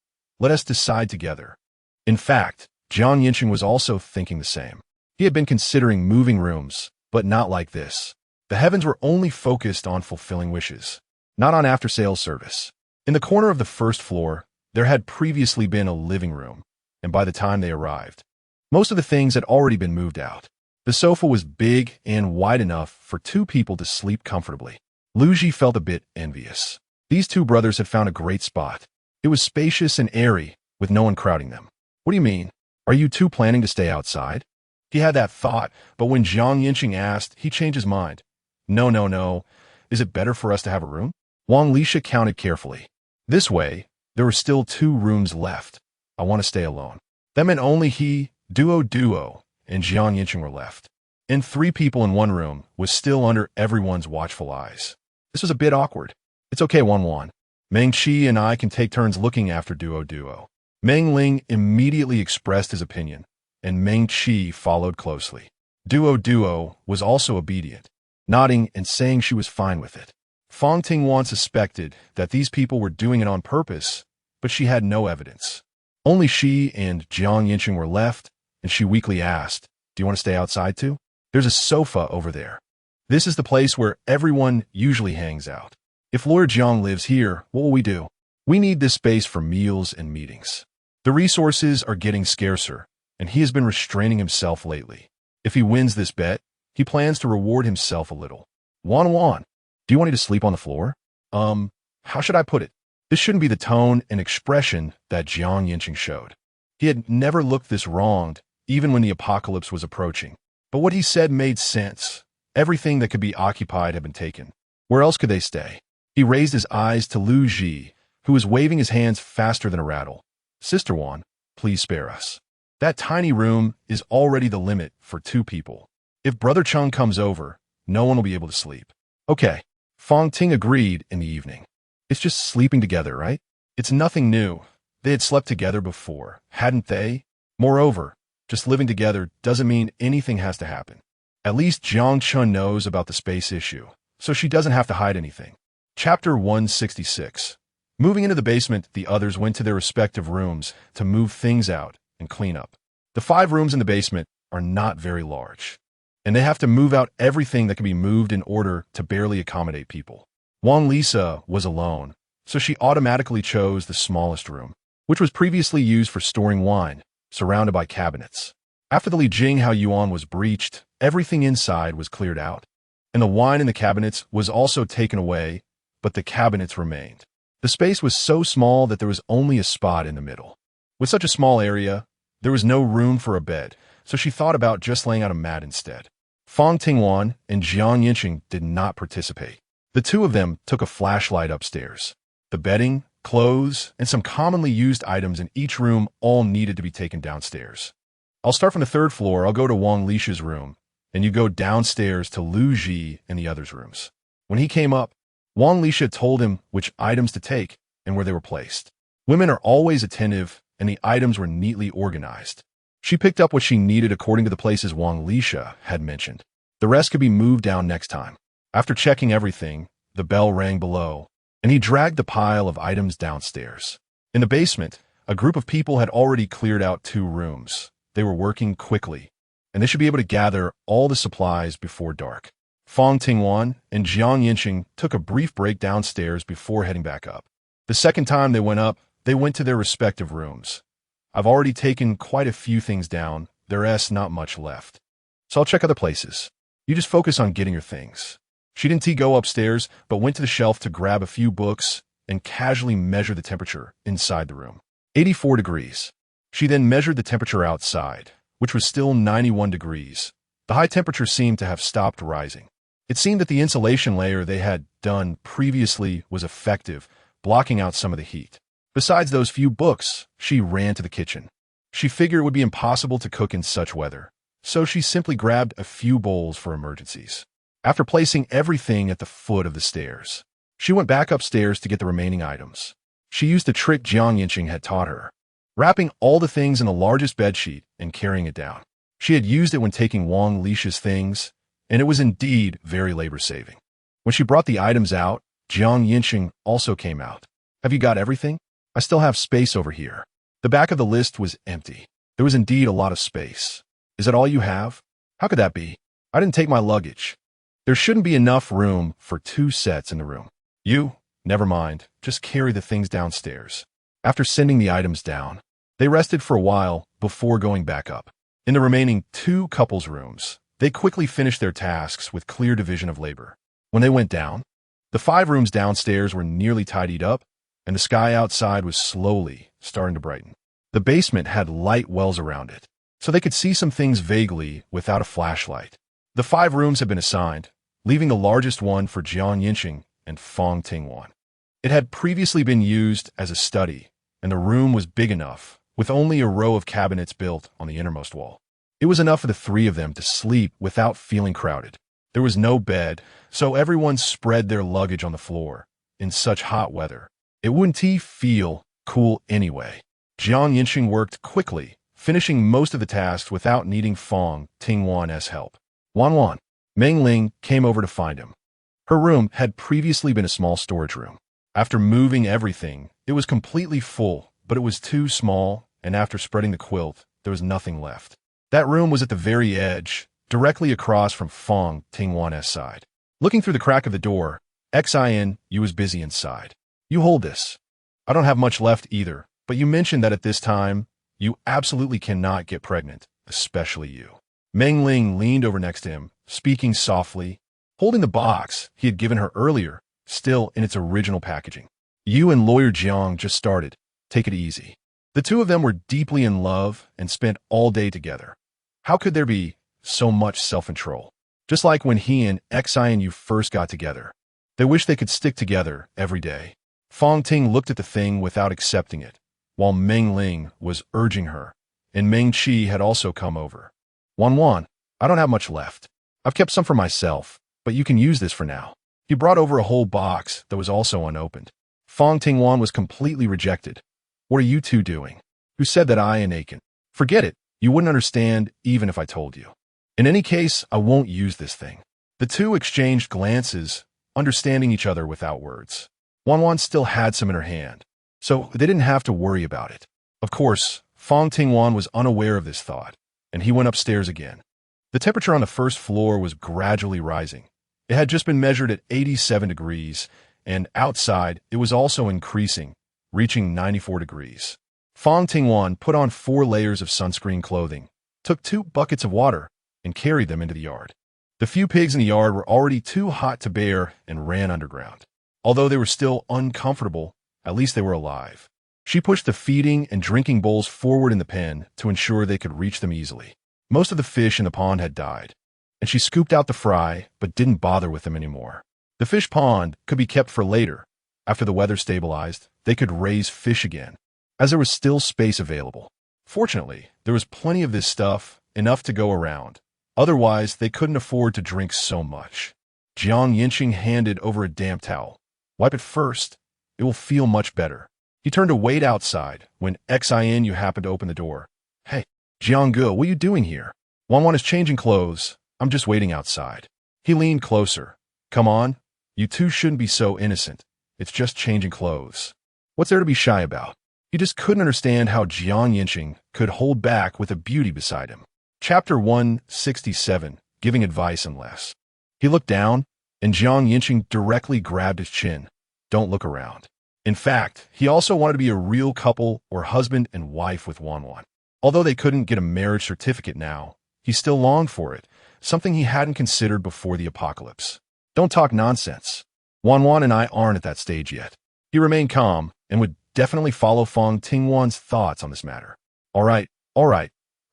Let us decide together. In fact, Yancheng was also thinking the same. He had been considering moving rooms, but not like this. The heavens were only focused on fulfilling wishes, not on after-sales service. In the corner of the first floor, there had previously been a living room, and by the time they arrived, most of the things had already been moved out. The sofa was big and wide enough for 2 people to sleep comfortably. Luji felt a bit envious. These 2 brothers had found a great spot. It was spacious and airy, with no one crowding them. What do you mean? Are you 2 planning to stay outside? He had that thought, but when Yancheng asked, he changed his mind. No. Is it better for us to have a room? Wang Lisha counted carefully. This way, there were still 2 rooms left. I want to stay alone. That meant only he, Duo, and Yancheng were left. And 3 people in 1 room was still under everyone's watchful eyes. This was a bit awkward. It's okay, Wan. Meng Qi and I can take turns looking after Duo. Meng Ling immediately expressed his opinion, and Meng Qi followed closely. Duo was also obedient, nodding and saying she was fine with it. Fang Tingwan suspected that these people were doing it on purpose, but she had no evidence. Only she and Yancheng were left, and she weakly asked, "Do you want to stay outside too? There's a sofa over there. This is the place where everyone usually hangs out. If Lord Jiang lives here, what will we do? We need this space for meals and meetings. The resources are getting scarcer, and he has been restraining himself lately. If he wins this bet, he plans to reward himself a little. Wan, do you want me to sleep on the floor? How should I put it? This shouldn't be the tone and expression that Yancheng showed. He had never looked this wronged, even when the apocalypse was approaching. But what he said made sense. Everything that could be occupied had been taken. Where else could they stay? He raised his eyes to Lu Ji, who was waving his hands faster than a rattle. Sister Wan, please spare us. That tiny room is already the limit for 2 people. If Brother Chung comes over, no one will be able to sleep. Okay, Fang Ting agreed in the evening. It's just sleeping together, right? It's nothing new. They had slept together before, hadn't they? Moreover, just living together doesn't mean anything has to happen. At least Jiang Chun knows about the space issue, so she doesn't have to hide anything. Chapter 166. Moving into the basement, the others went to their respective rooms to move things out and clean up. The 5 rooms in the basement are not very large, and they have to move out everything that can be moved in order to barely accommodate people. Wang Lisa was alone, so she automatically chose the smallest room, which was previously used for storing wine, surrounded by cabinets. After the Li Jinghao Yuan was breached, everything inside was cleared out, and the wine in the cabinets was also taken away, but the cabinets remained. The space was so small that there was only a spot in the middle. With such a small area, there was no room for a bed, so she thought about just laying out a mat instead. Fang Tingwan and Yancheng did not participate. The 2 of them took a flashlight upstairs. The bedding, clothes, and some commonly used items in each room all needed to be taken downstairs. I'll start from the 3rd floor. I'll go to Wang Lisha's room, and you go downstairs to Lu Ji and the others' rooms. When he came up, Wang Lisha told him which items to take and where they were placed. Women are always attentive, and the items were neatly organized. She picked up what she needed according to the places Wang Lisha had mentioned. The rest could be moved down next time. After checking everything, the bell rang below, and he dragged the pile of items downstairs. In the basement, a group of people had already cleared out 2 rooms. They were working quickly, and they should be able to gather all the supplies before dark. Fang Tingwan and Yancheng took a brief break downstairs before heading back up. The second time they went up, they went to their respective rooms. I've already taken quite a few things down. There's not much left. So I'll check other places. You just focus on getting your things. She didn't go upstairs, but went to the shelf to grab a few books and casually measure the temperature inside the room. 84 degrees. She then measured the temperature outside, which was still 91 degrees. The high temperature seemed to have stopped rising. It seemed that the insulation layer they had done previously was effective, blocking out some of the heat. Besides those few books, she ran to the kitchen. She figured it would be impossible to cook in such weather, so she simply grabbed a few bowls for emergencies. After placing everything at the foot of the stairs, she went back upstairs to get the remaining items. She used the trick Yancheng had taught her, wrapping all the things in the largest bedsheet and carrying it down. She had used it when taking Wang Lisha's things, and it was indeed very labor-saving. When she brought the items out, Yancheng also came out. Have you got everything? I still have space over here. The back of the list was empty. There was indeed a lot of space. Is that all you have? How could that be? I didn't take my luggage. There shouldn't be enough room for 2 sets in the room. Never mind. Just carry the things downstairs. After sending the items down, they rested for a while before going back up. In the remaining 2 couples' rooms, they quickly finished their tasks with clear division of labor. When they went down, the 5 rooms downstairs were nearly tidied up, and the sky outside was slowly starting to brighten. The basement had light wells around it, so they could see some things vaguely without a flashlight. The 5 rooms had been assigned, leaving the largest one for Yancheng and Fang Tingwan. It had previously been used as a study, and the room was big enough, with only a row of cabinets built on the innermost wall. It was enough for the 3 of them to sleep without feeling crowded. There was no bed, so everyone spread their luggage on the floor. In such hot weather, it wouldn't feel cool anyway. Yancheng worked quickly, finishing most of the tasks without needing Fang Tingwan's help. Wan Meng Ling came over to find him. Her room had previously been a small storage room. After moving everything, it was completely full, but it was too small, and after spreading the quilt, there was nothing left. That room was at the very edge, directly across from Fang Tingwan's side. Looking through the crack of the door, you was busy inside. You hold this. I don't have much left either, but you mentioned that at this time, you absolutely cannot get pregnant, especially you. Meng Ling leaned over next to him, speaking softly, holding the box he had given her earlier, still in its original packaging. You and Lawyer Jiang just started. Take it easy. The 2 of them were deeply in love and spent all day together. How could there be so much self-control? Just like when he and you first got together. They wished they could stick together every day. Fang Ting looked at the thing without accepting it, while Meng Ling was urging her, and Meng Qi had also come over. Wan, I don't have much left. I've kept some for myself, but you can use this for now. He brought over a whole box that was also unopened. Fang Tingwan was completely rejected. What are you 2 doing? Who said that I and Aiken? Forget it. You wouldn't understand even if I told you. In any case, I won't use this thing. The 2 exchanged glances, understanding each other without words. Wan still had some in her hand, so they didn't have to worry about it. Of course, Fang Tingwan was unaware of this thought, and he went upstairs again. The temperature on the first floor was gradually rising. It had just been measured at 87 degrees, and outside it was also increasing, reaching 94 degrees. Fang Tingwan put on 4 layers of sunscreen clothing, took 2 buckets of water, and carried them into the yard. The few pigs in the yard were already too hot to bear and ran underground. Although they were still uncomfortable, at least they were alive. She pushed the feeding and drinking bowls forward in the pen to ensure they could reach them easily. Most of the fish in the pond had died, and she scooped out the fry but didn't bother with them anymore. The fish pond could be kept for later. After the weather stabilized, they could raise fish again, as there was still space available. Fortunately, there was plenty of this stuff, enough to go around. Otherwise, they couldn't afford to drink so much. Yancheng handed over a damp towel. Wipe it first. It will feel much better. He turned to wait outside when you happened to open the door. Hey, Jiang, what are you doing here? Wan is changing clothes. I'm just waiting outside. He leaned closer. Come on. You 2 shouldn't be so innocent. It's just changing clothes. What's there to be shy about? He just couldn't understand how Yancheng could hold back with a beauty beside him. Chapter 167, Giving Advice Unless. He looked down, and Yancheng directly grabbed his chin. Don't look around. In fact, he also wanted to be a real couple or husband and wife with Wan. Although they couldn't get a marriage certificate now, he still longed for it, something he hadn't considered before the apocalypse. Don't talk nonsense. Wan and I aren't at that stage yet. He remained calm and would definitely follow Fang Tingwan's thoughts on this matter. All right.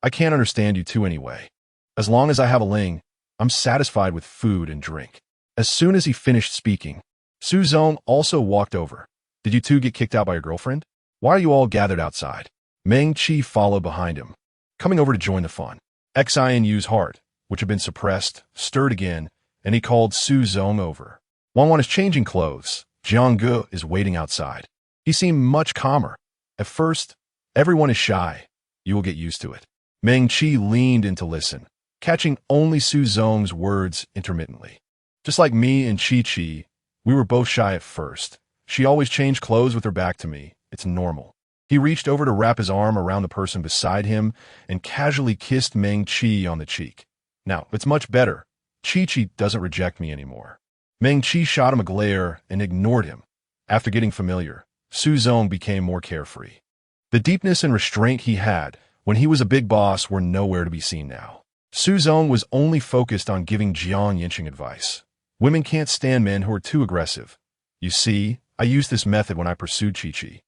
I can't understand you 2 anyway. As long as I have a ling, I'm satisfied with food and drink. As soon as he finished speaking, Su Zong also walked over. Did you 2 get kicked out by your girlfriend? Why are you all gathered outside? Meng Qi followed behind him, coming over to join the fun. Yu's heart, which had been suppressed, stirred again, and he called Su Zong over. Wan is changing clothes. Jiang is waiting outside. He seemed much calmer. At first, everyone is shy. You will get used to it. Meng Qi leaned in to listen, catching only Su Zong's words intermittently. Just like me and Chi-Chi, we were both shy at first. She always changed clothes with her back to me. It's normal. He reached over to wrap his arm around the person beside him and casually kissed Meng Chi on the cheek. Now, it's much better. Chi-Chi doesn't reject me anymore. Meng Chi shot him a glare and ignored him. After getting familiar, Su Zong became more carefree. The deepness and restraint he had when he was a big boss were nowhere to be seen now. Su Zong was only focused on giving Jiang Yancheng advice. Women can't stand men who are too aggressive. You see, I used this method when I pursued Chi-Chi.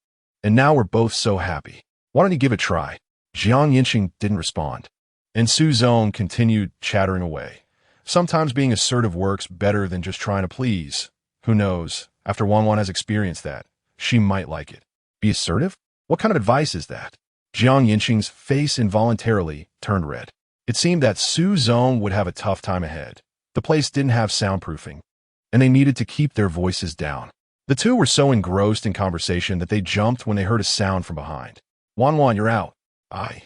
And now we're both so happy. Why don't you give it a try? Jiang Yancheng didn't respond. And Su Zong continued chattering away. Sometimes being assertive works better than just trying to please. Who knows, after Wanwan has experienced that, she might like it. Be assertive? What kind of advice is that? Jiang Yancheng's face involuntarily turned red. It seemed that Su Zong would have a tough time ahead. The place didn't have soundproofing, and they needed to keep their voices down. The two were so engrossed in conversation that they jumped when they heard a sound from behind. Wanwan, you're out. I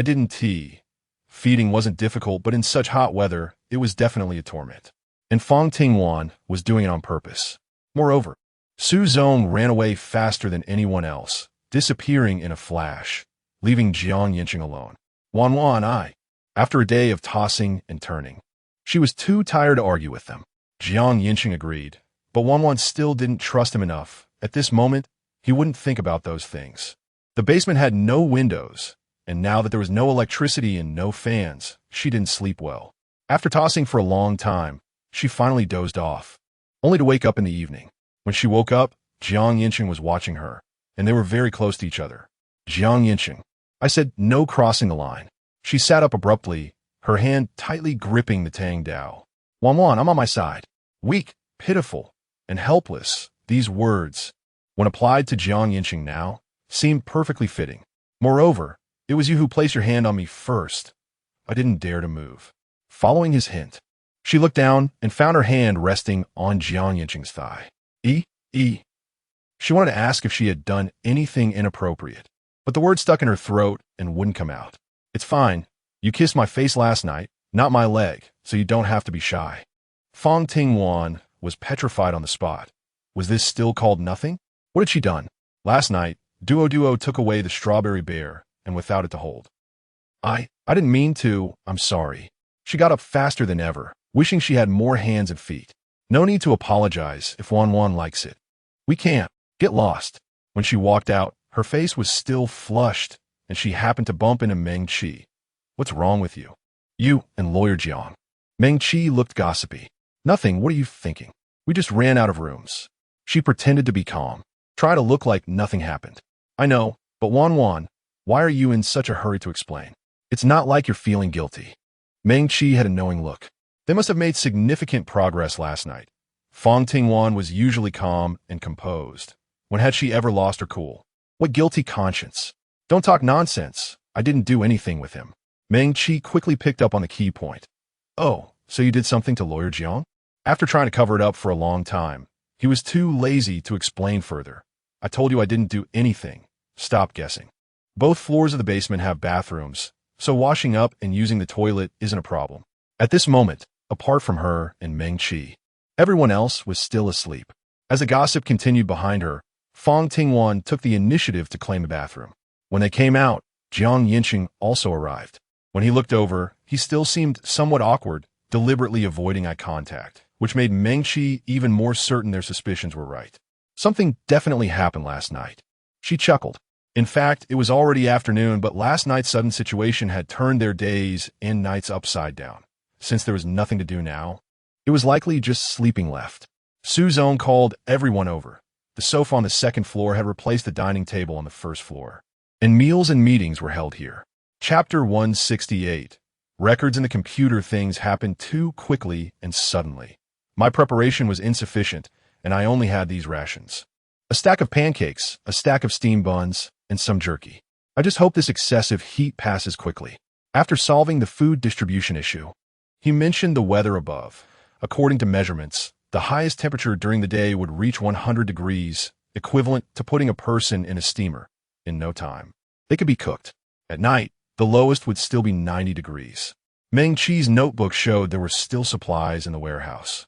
didn't tea. Feeding wasn't difficult, but in such hot weather, it was definitely a torment. And Fang Tingwan was doing it on purpose. Moreover, Su Zong ran away faster than anyone else, disappearing in a flash, leaving Jiang Yancheng alone. Wanwan, after a day of tossing and turning. She was too tired to argue with them. Jiang Yancheng agreed, but Wanwan still didn't trust him enough. At this moment, he wouldn't think about those things. The basement had no windows, and now that there was no electricity and no fans, she didn't sleep well. After tossing for a long time, she finally dozed off, only to wake up in the evening. When she woke up, Jiang Yancheng was watching her, and they were very close to each other. Jiang Yancheng, I said no crossing the line. She sat up abruptly, her hand tightly gripping the Tang Dao. Wanwan, I'm on my side. Weak, pitiful, and helpless, these words, when applied to Jiang Yancheng now, seemed perfectly fitting. Moreover, it was you who placed your hand on me first. I didn't dare to move. Following his hint, she looked down and found her hand resting on Jiang Yancheng's thigh. She wanted to ask if she had done anything inappropriate, but the word stuck in her throat and wouldn't come out. It's fine. You kissed my face last night, not my leg, so you don't have to be shy. Fang Tingwan was petrified on the spot. Was this still called nothing? What had she done? Last night, Duo took away the strawberry bear, and without it to hold. I didn't mean to, I'm sorry. She got up faster than ever, wishing she had more hands and feet. No need to apologize if Wanwan likes it. We can't. Get lost. When she walked out, her face was still flushed, and she happened to bump into Meng Chi. What's wrong with you? You and Lawyer Jiang. Meng Chi looked gossipy. Nothing, what are you thinking? We just ran out of rooms. She pretended to be calm. Try to look like nothing happened. I know, but Wanwan, why are you in such a hurry to explain? It's not like you're feeling guilty. Meng Chi had a knowing look. They must have made significant progress last night. Fang Tingwan was usually calm and composed. When had she ever lost her cool? What guilty conscience? Don't talk nonsense. I didn't do anything with him. Meng Chi quickly picked up on the key point. Oh, so you did something to Lawyer Jiang? After trying to cover it up for a long time, he was too lazy to explain further. I told you I didn't do anything. Stop guessing. Both floors of the basement have bathrooms, so washing up and using the toilet isn't a problem. At this moment, apart from her and Meng Chi, everyone else was still asleep. As the gossip continued behind her, Fang Tingwan took the initiative to claim the bathroom. When they came out, Jiang Yancheng also arrived. When he looked over, he still seemed somewhat awkward, deliberately avoiding eye contact, which made Meng Chi even more certain their suspicions were right. Something definitely happened last night. She chuckled. In fact, it was already afternoon, but last night's sudden situation had turned their days and nights upside down. Since there was nothing to do now, it was likely just sleeping left. Su Zong called everyone over. The sofa on the second floor had replaced the dining table on the first floor, and meals and meetings were held here. Chapter 168. Records in the computer. Things happened too quickly and suddenly. My preparation was insufficient, and I only had these rations. A stack of pancakes, a stack of steamed buns, and some jerky. I just hope this excessive heat passes quickly. After solving the food distribution issue, he mentioned the weather above. According to measurements, the highest temperature during the day would reach 100 degrees, equivalent to putting a person in a steamer in no time. They could be cooked. At night, the lowest would still be 90 degrees. Meng Chi's notebook showed there were still supplies in the warehouse.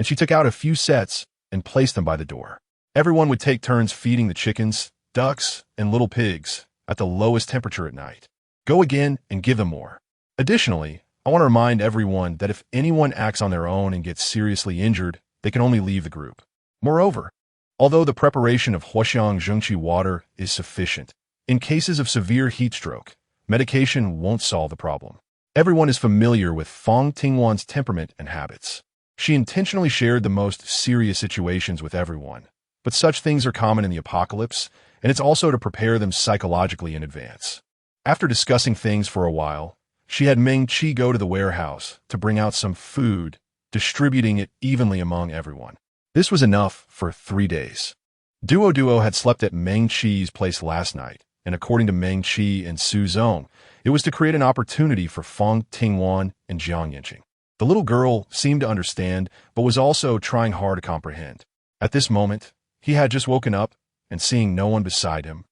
and she took out a few sets and placed them by the door. Everyone would take turns feeding the chickens, ducks, and little pigs at the lowest temperature at night. Go again and give them more. Additionally, I want to remind everyone that if anyone acts on their own and gets seriously injured, they can only leave the group. Moreover, although the preparation of Huaxiang Zhengqi water is sufficient, in cases of severe heat stroke, medication won't solve the problem. Everyone is familiar with Fang Tingwan's temperament and habits. She intentionally shared the most serious situations with everyone, but such things are common in the apocalypse, and it's also to prepare them psychologically in advance. After discussing things for a while, she had Meng Qi go to the warehouse to bring out some food, distributing it evenly among everyone. This was enough for 3 days. Duo had slept at Meng Qi's place last night, and according to Meng Qi and Su Zong, it was to create an opportunity for Fang Tingwan and Yancheng. The little girl seemed to understand, but was also trying hard to comprehend. At this moment, he had just woken up, and seeing no one beside him,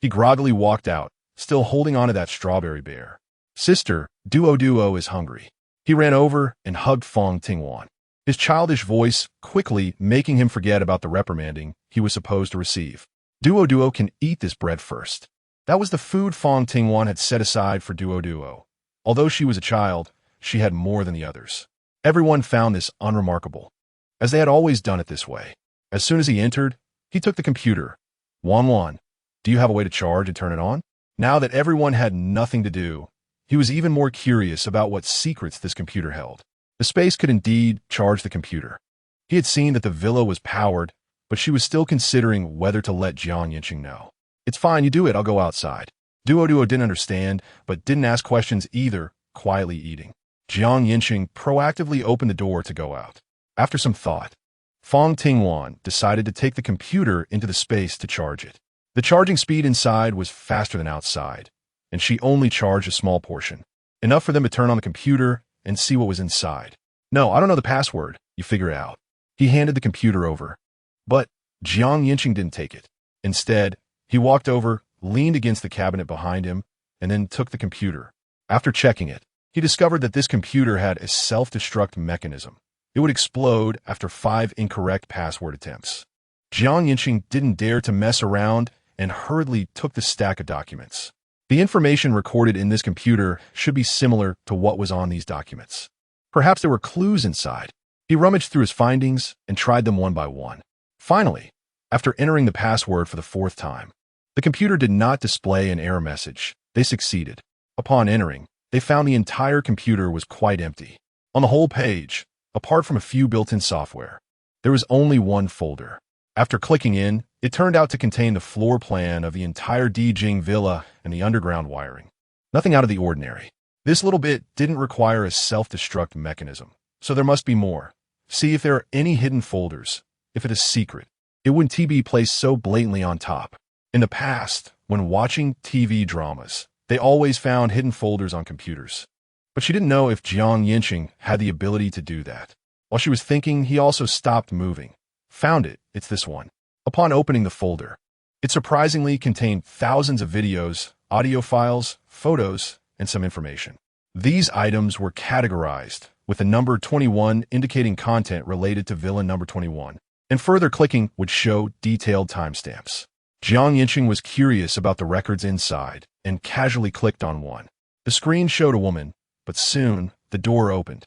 he groggily walked out, still holding on to that strawberry bear. Sister, Duo is hungry. He ran over and hugged Fang Tingwan, his childish voice quickly making him forget about the reprimanding he was supposed to receive. Duo can eat this bread first. That was the food Fang Tingwan had set aside for Duo. Although she was a child, she had more than the others. Everyone found this unremarkable, as they had always done it this way. As soon as he entered, he took the computer. Wan, do you have a way to charge and turn it on? Now that everyone had nothing to do, he was even more curious about what secrets this computer held. The space could indeed charge the computer. He had seen that the villa was powered, but she was still considering whether to let Yancheng know. It's fine, you do it, I'll go outside. Duo didn't understand, but didn't ask questions either, quietly eating. Yancheng proactively opened the door to go out. After some thought, Fang Tingwan decided to take the computer into the space to charge it. The charging speed inside was faster than outside, and she only charged a small portion, enough for them to turn on the computer and see what was inside. No, I don't know the password, you figure it out. He handed the computer over, but Yancheng didn't take it. Instead, he walked over, leaned against the cabinet behind him, and then took the computer. After checking it, he discovered that this computer had a self-destruct mechanism. It would explode after 5 incorrect password attempts. Yancheng didn't dare to mess around and hurriedly took the stack of documents. The information recorded in this computer should be similar to what was on these documents. Perhaps there were clues inside. He rummaged through his findings and tried them one by one. Finally, after entering the password for the 4th time, the computer did not display an error message. They succeeded. Upon entering, they found the entire computer was quite empty. On the whole page, apart from a few built-in software, there was only one folder. After clicking in, it turned out to contain the floor plan of the entire Dijing villa and the underground wiring. Nothing out of the ordinary. This little bit didn't require a self-destruct mechanism, so there must be more. See if there are any hidden folders. If it is secret, it wouldn't be placed so blatantly on top. In the past, when watching TV dramas, they always found hidden folders on computers. But she didn't know if Yancheng had the ability to do that. While she was thinking, he also stopped moving. Found it, it's this one. Upon opening the folder, it surprisingly contained thousands of videos, audio files, photos, and some information. These items were categorized, with the number 21 indicating content related to villain number 21, and further clicking would show detailed timestamps. Yancheng was curious about the records inside and casually clicked on one. The screen showed a woman, but soon the door opened,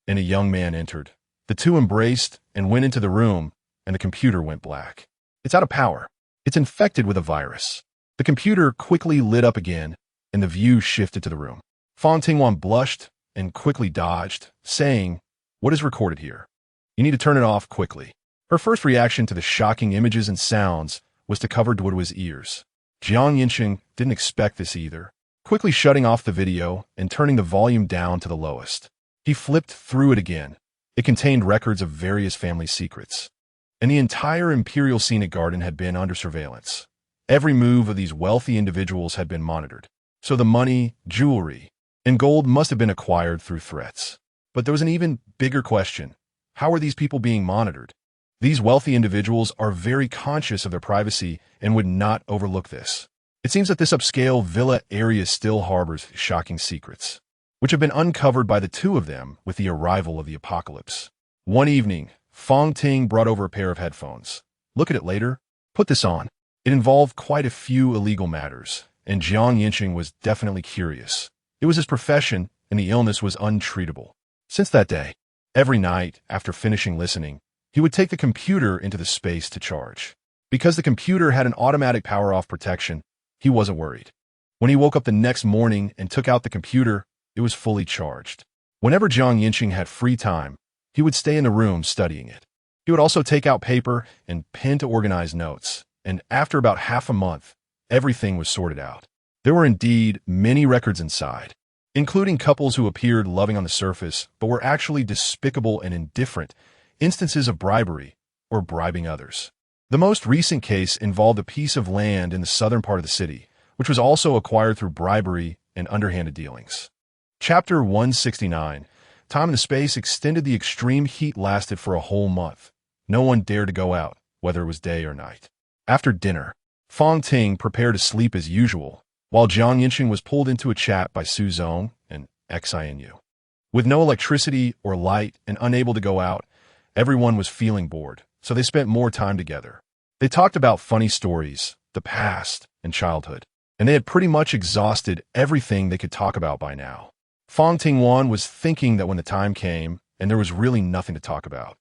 and a young man entered. The two embraced and went into the room, and the computer went black. It's out of power. It's infected with a virus. The computer quickly lit up again, and the view shifted to the room. Fang Tingwan blushed and quickly dodged, saying, "What is recorded here? You need to turn it off quickly." Her first reaction to the shocking images and sounds was to cover Duo's ears. Yancheng didn't expect this either, quickly shutting off the video and turning the volume down to the lowest. He flipped through it again. It contained records of various family secrets, and the entire imperial scenic garden had been under surveillance. Every move of these wealthy individuals had been monitored, so the money, jewelry, and gold must have been acquired through threats. But there was an even bigger question. How are these people being monitored? These wealthy individuals are very conscious of their privacy and would not overlook this. It seems that this upscale villa area still harbors shocking secrets, which have been uncovered by the two of them with the arrival of the apocalypse. One evening, Fang Ting brought over a pair of headphones. Look at it later. Put this on. It involved quite a few illegal matters, and Yancheng was definitely curious. It was his profession, and the illness was untreatable. Since that day, every night, after finishing listening, he would take the computer into the space to charge. Because the computer had an automatic power-off protection, he wasn't worried. When he woke up the next morning and took out the computer, it was fully charged. Whenever Yancheng had free time, he would stay in the room studying it. He would also take out paper and pen to organize notes, and after about half a month, everything was sorted out. There were indeed many records inside, including couples who appeared loving on the surface but were actually despicable and indifferent, instances of bribery or bribing others. The most recent case involved a piece of land in the southern part of the city, which was also acquired through bribery and underhanded dealings. Chapter 169. Time and the space extended. The extreme heat lasted for a whole month. No one dared to go out, whether it was day or night. After dinner, Fang Ting prepared to sleep as usual, while Yancheng was pulled into a chat by Su Zong and Xinu. With no electricity or light and unable to go out, everyone was feeling bored, so they spent more time together. They talked about funny stories, the past, and childhood, and they had pretty much exhausted everything they could talk about by now. Fang Tingwan was thinking that when the time came, and there was really nothing to talk about,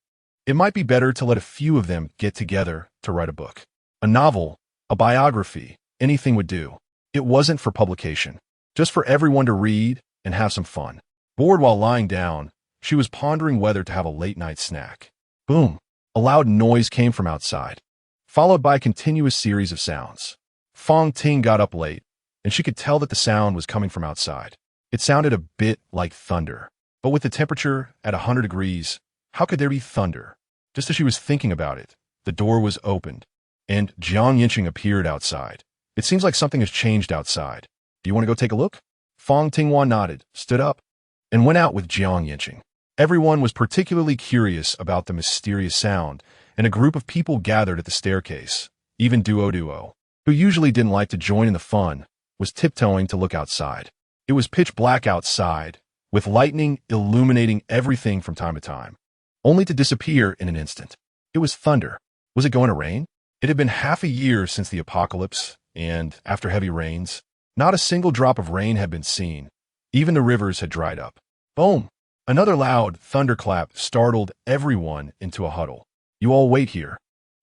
it might be better to let a few of them get together to write a book. A novel, a biography, anything would do. It wasn't for publication, just for everyone to read and have some fun. Bored while lying down, she was pondering whether to have a late-night snack. Boom! A loud noise came from outside, followed by a continuous series of sounds. Fang Ting got up late, and she could tell that the sound was coming from outside. It sounded a bit like thunder, but with the temperature at 100 degrees, how could there be thunder? Just as she was thinking about it, the door was opened, and Yancheng appeared outside. It seems like something has changed outside. Do you want to go take a look? Fang Tingwan nodded, stood up, and went out with Yancheng. Everyone was particularly curious about the mysterious sound, and a group of people gathered at the staircase. Even Duo, who usually didn't like to join in the fun, was tiptoeing to look outside. It was pitch black outside, with lightning illuminating everything from time to time, only to disappear in an instant. It was thunder. Was it going to rain? It had been half a year since the apocalypse, and after heavy rains, not a single drop of rain had been seen. Even the rivers had dried up. Boom! Another loud thunderclap startled everyone into a huddle. You all wait here.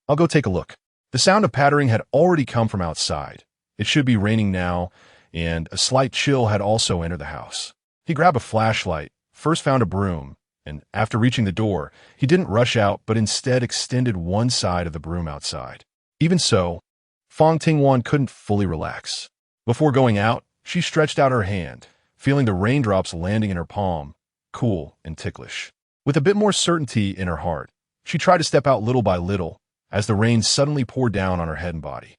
I'll go take a look. The sound of pattering had already come from outside. It should be raining now, and a slight chill had also entered the house. He grabbed a flashlight, first found a broom, and after reaching the door, he didn't rush out but instead extended one side of the broom outside. Even so, Fang Tingwan couldn't fully relax. Before going out, she stretched out her hand, feeling the raindrops landing in her palm, cool and ticklish. With a bit more certainty in her heart, she tried to step out little by little as the rain suddenly poured down on her head and body.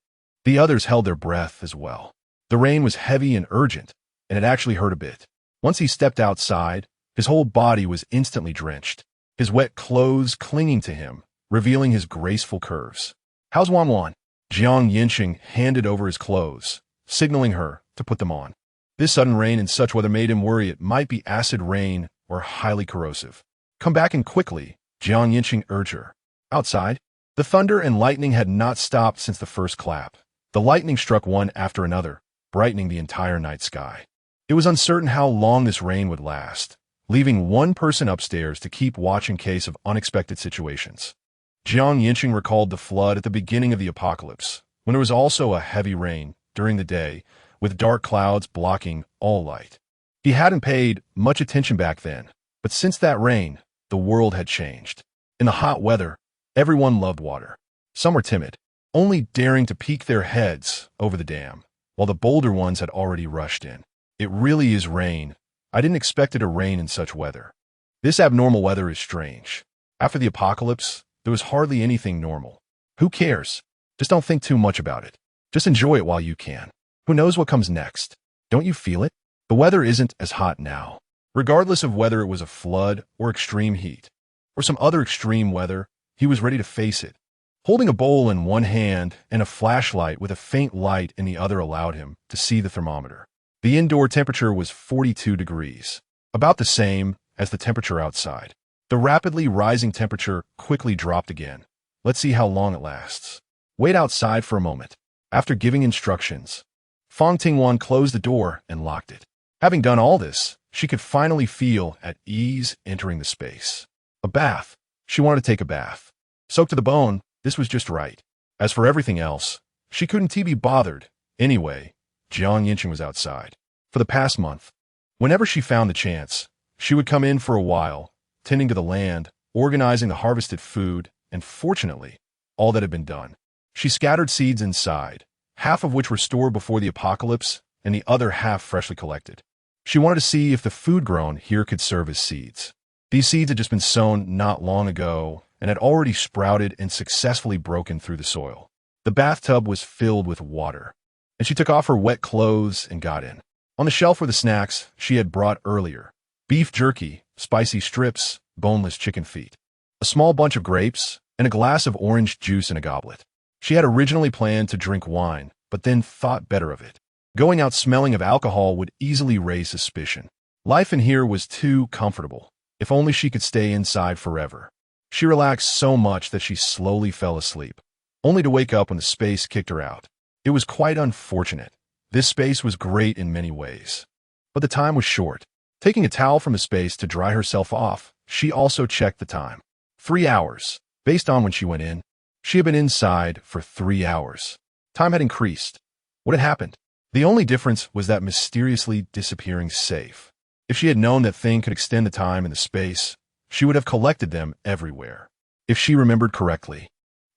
The others held their breath as well. The rain was heavy and urgent, and it actually hurt a bit. Once he stepped outside, his whole body was instantly drenched, his wet clothes clinging to him, revealing his graceful curves. How's Wan? Yancheng handed over his clothes, signaling her to put them on. This sudden rain in such weather made him worry it might be acid rain or highly corrosive. Come back and quickly, Yancheng urged her. Outside, the thunder and lightning had not stopped since the first clap. The lightning struck one after another, brightening the entire night sky. It was uncertain how long this rain would last, leaving one person upstairs to keep watch in case of unexpected situations. Yancheng recalled the flood at the beginning of the apocalypse, when there was also a heavy rain during the day, with dark clouds blocking all light. He hadn't paid much attention back then, but since that rain, the world had changed. In the hot weather, everyone loved water. Some were timid, only daring to peek their heads over the dam, while the bolder ones had already rushed in. It really is rain. I didn't expect it to rain in such weather. This abnormal weather is strange. After the apocalypse, there was hardly anything normal. Who cares? Just don't think too much about it. Just enjoy it while you can. Who knows what comes next? Don't you feel it? The weather isn't as hot now. Regardless of whether it was a flood or extreme heat, or some other extreme weather, he was ready to face it. Holding a bowl in one hand and a flashlight with a faint light in the other allowed him to see the thermometer. The indoor temperature was 42 degrees, about the same as the temperature outside. The rapidly rising temperature quickly dropped again. Let's see how long it lasts. Wait outside for a moment. After giving instructions, Fang Tingwan closed the door and locked it. Having done all this, she could finally feel at ease entering the space. A bath. She wanted to take a bath. Soaked to the bone, this was just right. As for everything else, she couldn't be bothered. Anyway, Yancheng was outside. For the past month, whenever she found the chance, she would come in for a while, tending to the land, organizing the harvested food, and fortunately, all that had been done. She scattered seeds inside, half of which were stored before the apocalypse, and the other half freshly collected. She wanted to see if the food grown here could serve as seeds. These seeds had just been sown not long ago, and had already sprouted and successfully broken through the soil. The bathtub was filled with water, and she took off her wet clothes and got in. On the shelf were the snacks she had brought earlier: beef jerky, spicy strips, boneless chicken feet, a small bunch of grapes, and a glass of orange juice in a goblet. She had originally planned to drink wine, but then thought better of it. Going out smelling of alcohol would easily raise suspicion. Life in here was too comfortable. If only she could stay inside forever. She relaxed so much that she slowly fell asleep, only to wake up when the space kicked her out. It was quite unfortunate. This space was great in many ways, but the time was short. Taking a towel from the space to dry herself off, she also checked the time. 3 hours. Based on when she went in, she had been inside for 3 hours. Time had increased. What had happened? The only difference was that mysteriously disappearing safe. If she had known that thing could extend the time and the space, she would have collected them everywhere. If she remembered correctly,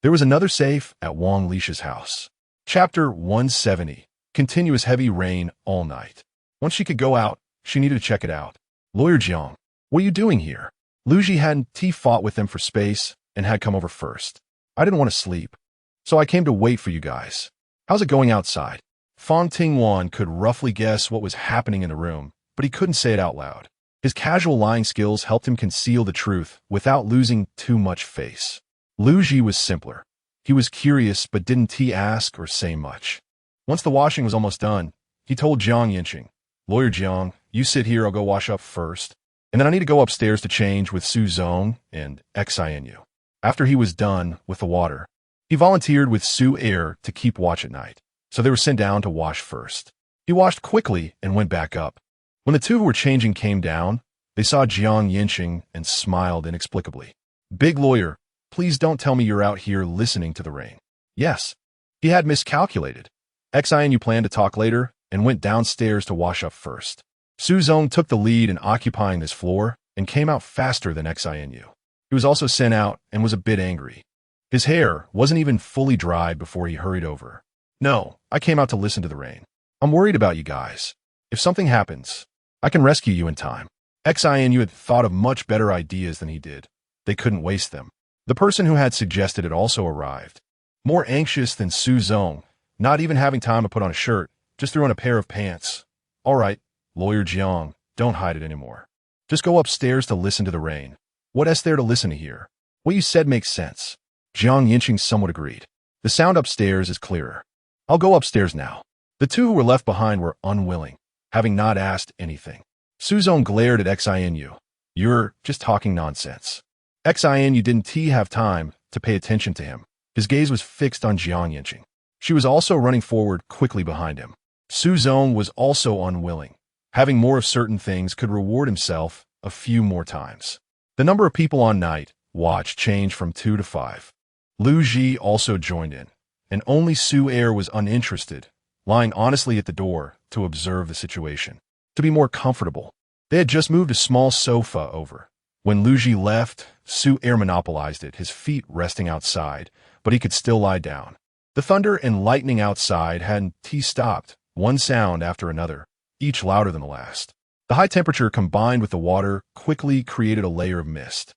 there was another safe at Wang Lisha's house. Chapter 170. Continuous heavy rain all night. Once she could go out, she needed to check it out. Lawyer Jiang, what are you doing here? Luji hadn't fought with them for space and had come over first. I didn't want to sleep, so I came to wait for you guys. How's it going outside? Fang Tingwan could roughly guess what was happening in the room, but he couldn't say it out loud. His casual lying skills helped him conceal the truth without losing too much face. Luji was simpler. He was curious but didn't ask or say much. Once the washing was almost done, he told Yancheng, Lawyer Jiang, you sit here, I'll go wash up first, and then I need to go upstairs to change with Su Zong and Xinu. After he was done with the water, he volunteered with Su Er to keep watch at night, so they were sent down to wash first. He washed quickly and went back up. When the two who were changing came down, they saw Yancheng and smiled inexplicably. Big lawyer, please don't tell me you're out here listening to the rain. Yes. He had miscalculated. Xinu planned to talk later and went downstairs to wash up first. Su Zong took the lead in occupying this floor and came out faster than Xinu. He was also sent out and was a bit angry. His hair wasn't even fully dried before he hurried over. No, I came out to listen to the rain. I'm worried about you guys. If something happens, I can rescue you in time. Xinu had thought of much better ideas than he did. They couldn't waste them. The person who had suggested it also arrived. More anxious than Su Zong, not even having time to put on a shirt, just threw on a pair of pants. All right, Lawyer Jiang, don't hide it anymore. Just go upstairs to listen to the rain. What is there to listen to here? What you said makes sense. Yancheng somewhat agreed. The sound upstairs is clearer. I'll go upstairs now. The two who were left behind were unwilling, having not asked anything. Su Zong glared at Xinu. You're just talking nonsense. Xinu didn't have time to pay attention to him. His gaze was fixed on Yancheng. She was also running forward quickly behind him. Su Zong was also unwilling. Having more of certain things could reward himself a few more times. The number of people on night watch changed from 2 to 5. Lu Ji also joined in, and only Su Er was uninterested, lying honestly at the door to observe the situation. To be more comfortable, they had just moved a small sofa over. When Lu Ji left, Su Er monopolized it, his feet resting outside, but he could still lie down. The thunder and lightning outside hadn't stopped, one sound after another, each louder than the last. The high temperature combined with the water quickly created a layer of mist.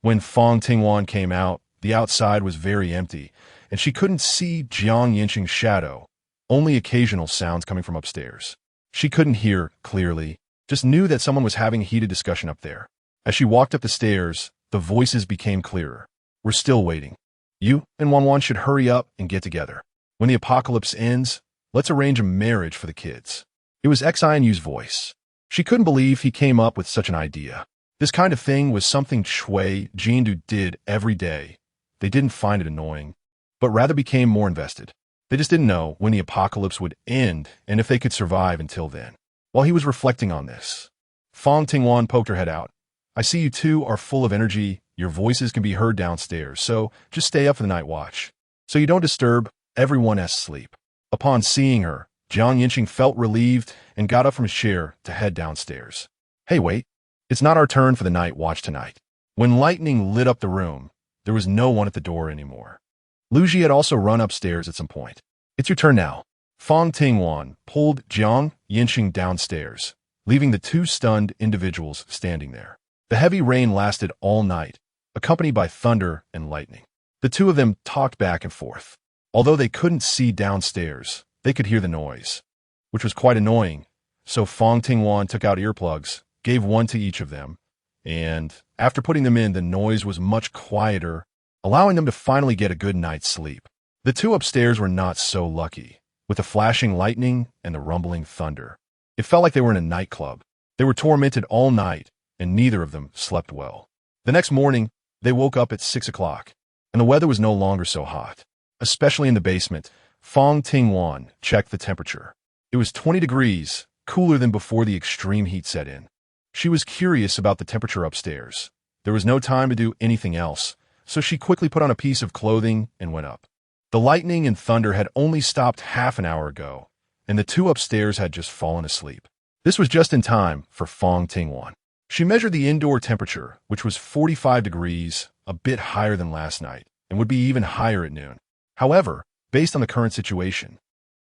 When Fang Tingwan came out, the outside was very empty, and she couldn't see Yancheng's shadow, only occasional sounds coming from upstairs. She couldn't hear clearly, just knew that someone was having a heated discussion up there. As she walked up the stairs, the voices became clearer. We're still waiting. You and Wanwan should hurry up and get together. When the apocalypse ends, let's arrange a marriage for the kids. It was Xinu's voice. She couldn't believe he came up with such an idea. This kind of thing was something through.Jiang did every day. They didn't find it annoying, but rather became more invested. They just didn't know when the apocalypse would end and if they could survive until then. While he was reflecting on this, Fang Tingwan poked her head out. I see you two are full of energy. Your voices can be heard downstairs, so just stay up for the night watch. So you don't disturb everyone else's sleep. Upon seeing her, Yancheng felt relieved and got up from his chair to head downstairs. Hey, wait. It's not our turn for the night watch tonight. When lightning lit up the room, there was no one at the door anymore. Luji had also run upstairs at some point. It's your turn now. Fang Tingwan pulled Yancheng downstairs, leaving the two stunned individuals standing there. The heavy rain lasted all night, accompanied by thunder and lightning. The two of them talked back and forth. Although they couldn't see downstairs, they could hear the noise, which was quite annoying. So Fang Tingwan took out earplugs, gave one to each of them, and after putting them in, the noise was much quieter, allowing them to finally get a good night's sleep. The two upstairs were not so lucky, with the flashing lightning and the rumbling thunder. It felt like they were in a nightclub. They were tormented all night, and neither of them slept well. The next morning, they woke up at 6 o'clock, and the weather was no longer so hot. Especially in the basement, Fang Tingwan checked the temperature. It was 20 degrees, cooler than before the extreme heat set in. She was curious about the temperature upstairs. There was no time to do anything else, so she quickly put on a piece of clothing and went up. The lightning and thunder had only stopped half an hour ago, and the two upstairs had just fallen asleep. This was just in time for Fang Tingwan. She measured the indoor temperature, which was 45 degrees, a bit higher than last night, and would be even higher at noon. However, based on the current situation,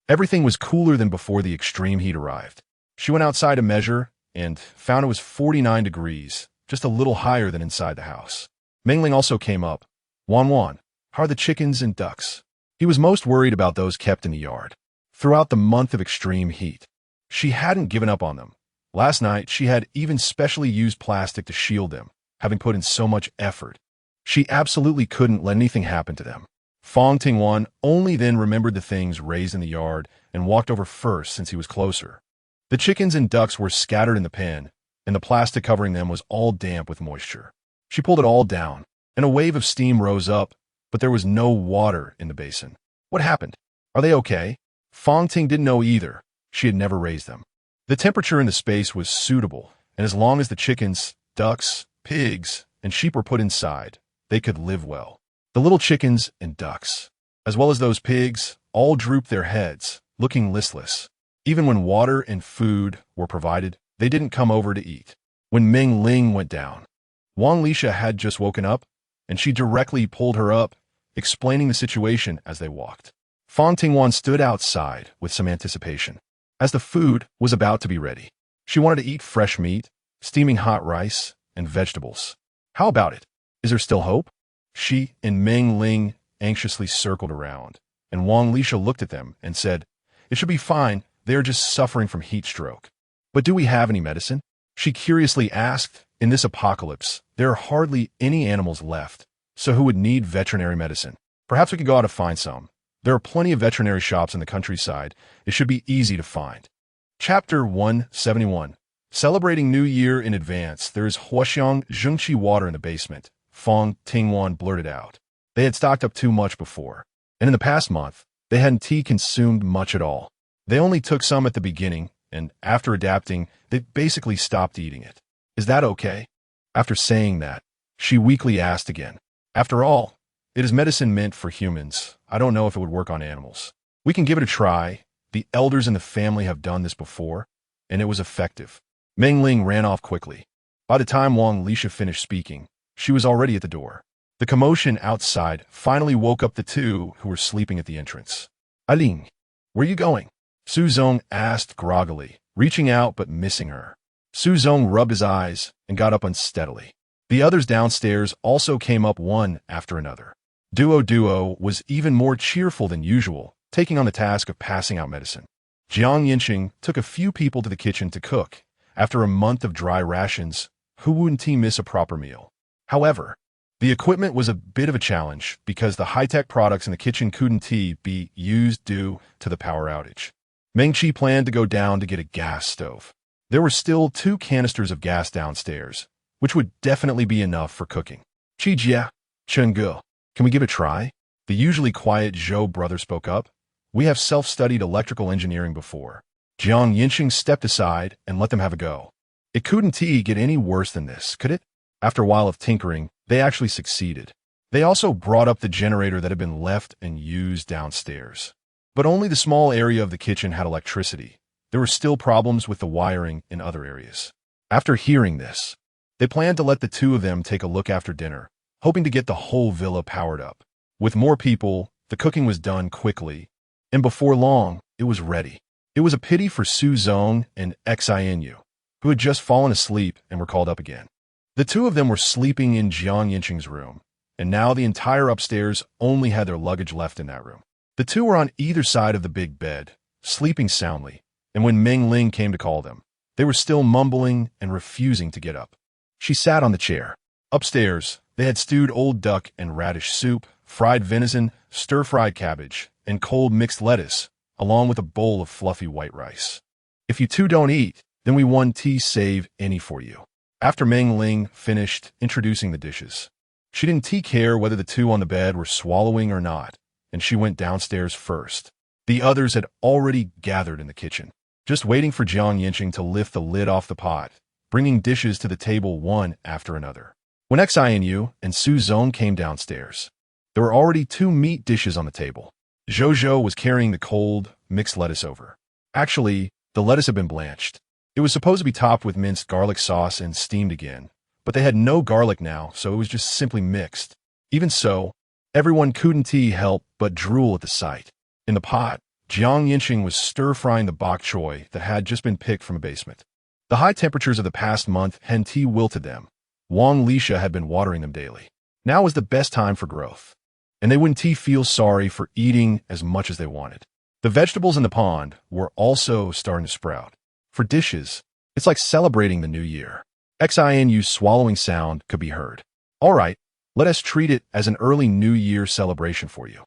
everything was cooler than before the extreme heat arrived. She went outside to measure and found it was 49 degrees, just a little higher than inside the house. Mengling also came up. Wan, how are the chickens and ducks? He was most worried about those kept in the yard. Throughout the month of extreme heat, she hadn't given up on them. Last night, she had even specially used plastic to shield them, having put in so much effort. She absolutely couldn't let anything happen to them. Fang Tingwan only then remembered the things raised in the yard and walked over first since he was closer. The chickens and ducks were scattered in the pen, and the plastic covering them was all damp with moisture. She pulled it all down, and a wave of steam rose up, but there was no water in the basin. What happened? Are they okay? Fang Ting didn't know either. She had never raised them. The temperature in the space was suitable, and as long as the chickens, ducks, pigs, and sheep were put inside, they could live well. The little chickens and ducks, as well as those pigs, all drooped their heads, looking listless. Even when water and food were provided, they didn't come over to eat. When Mengling went down, Wang Lisha had just woken up, and she directly pulled her up, explaining the situation as they walked. Fang Tingwan stood outside with some anticipation, as the food was about to be ready. She wanted to eat fresh meat, steaming hot rice, and vegetables. How about it? Is there still hope? She and Mengling anxiously circled around, and Wang Lisha looked at them and said, "It should be fine, they are just suffering from heat stroke." "But do we have any medicine?" she curiously asked. In this apocalypse, there are hardly any animals left, so who would need veterinary medicine? Perhaps we could go out to find some. There are plenty of veterinary shops in the countryside. It should be easy to find. Chapter 171. Celebrating New Year in advance, there is Huaxiang Zhengqi water in the basement, Fang Tingwan blurted out. They had stocked up too much before, and in the past month, they hadn't consumed much at all. They only took some at the beginning, and after adapting, they basically stopped eating it. Is that okay? After saying that, she weakly asked again. After all, it is medicine meant for humans. I don't know if it would work on animals. We can give it a try. The elders in the family have done this before, and it was effective. Mengling ran off quickly. By the time Wang Lisha finished speaking, she was already at the door. The commotion outside finally woke up the two who were sleeping at the entrance. "Aling, where are you going?" Su Zong asked groggily, reaching out but missing her. Su Zong rubbed his eyes and got up unsteadily. The others downstairs also came up one after another. Duo was even more cheerful than usual, taking on the task of passing out medicine. Yancheng took a few people to the kitchen to cook. After a month of dry rations, who wouldn't he miss a proper meal? However, the equipment was a bit of a challenge because the high-tech products in the kitchen couldn't be used due to the power outage. Mengqi planned to go down to get a gas stove. There were still 2 canisters of gas downstairs, which would definitely be enough for cooking. Qijia, Chengge, can we give it a try? The usually quiet Zhou brother spoke up. We have self-studied electrical engineering before. Yancheng stepped aside and let them have a go. It couldn't get any worse than this, could it? After a while of tinkering, they actually succeeded. They also brought up the generator that had been left and used downstairs. But only the small area of the kitchen had electricity. There were still problems with the wiring in other areas. After hearing this, they planned to let the two of them take a look after dinner, hoping to get the whole villa powered up. With more people, the cooking was done quickly, and before long, it was ready. It was a pity for Su Zong and Xinu, who had just fallen asleep and were called up again. The two of them were sleeping in Jiang Yancheng's room, and now the entire upstairs only had their luggage left in that room. The two were on either side of the big bed, sleeping soundly, and when Meng Ling came to call them, they were still mumbling and refusing to get up. She sat on the chair. Upstairs, they had stewed old duck and radish soup, fried venison, stir-fried cabbage, and cold mixed lettuce, along with a bowl of fluffy white rice. If you two don't eat, then we won't save any for you. After Meng Ling finished introducing the dishes, she didn't care whether the two on the bed were swallowing or not, and she went downstairs first. The others had already gathered in the kitchen, just waiting for Jiang Yancheng to lift the lid off the pot, bringing dishes to the table one after another. When Xinu and Su Zong came downstairs, there were already 2 meat dishes on the table. Zhou was carrying the cold, mixed lettuce over. Actually, the lettuce had been blanched. It was supposed to be topped with minced garlic sauce and steamed again, but they had no garlic now, so it was just simply mixed. Even so, everyone couldn't help but drool at the sight. In the pot, Jiang Yancheng was stir-frying the bok choy that had just been picked from a basement. The high temperatures of the past month hadn't wilted them. Wang Lisha had been watering them daily. Now was the best time for growth, and they wouldn't feel sorry for eating as much as they wanted. The vegetables in the pond were also starting to sprout. For dishes, it's like celebrating the new year. Xinu's swallowing sound could be heard. All right, let us treat it as an early New Year celebration for you.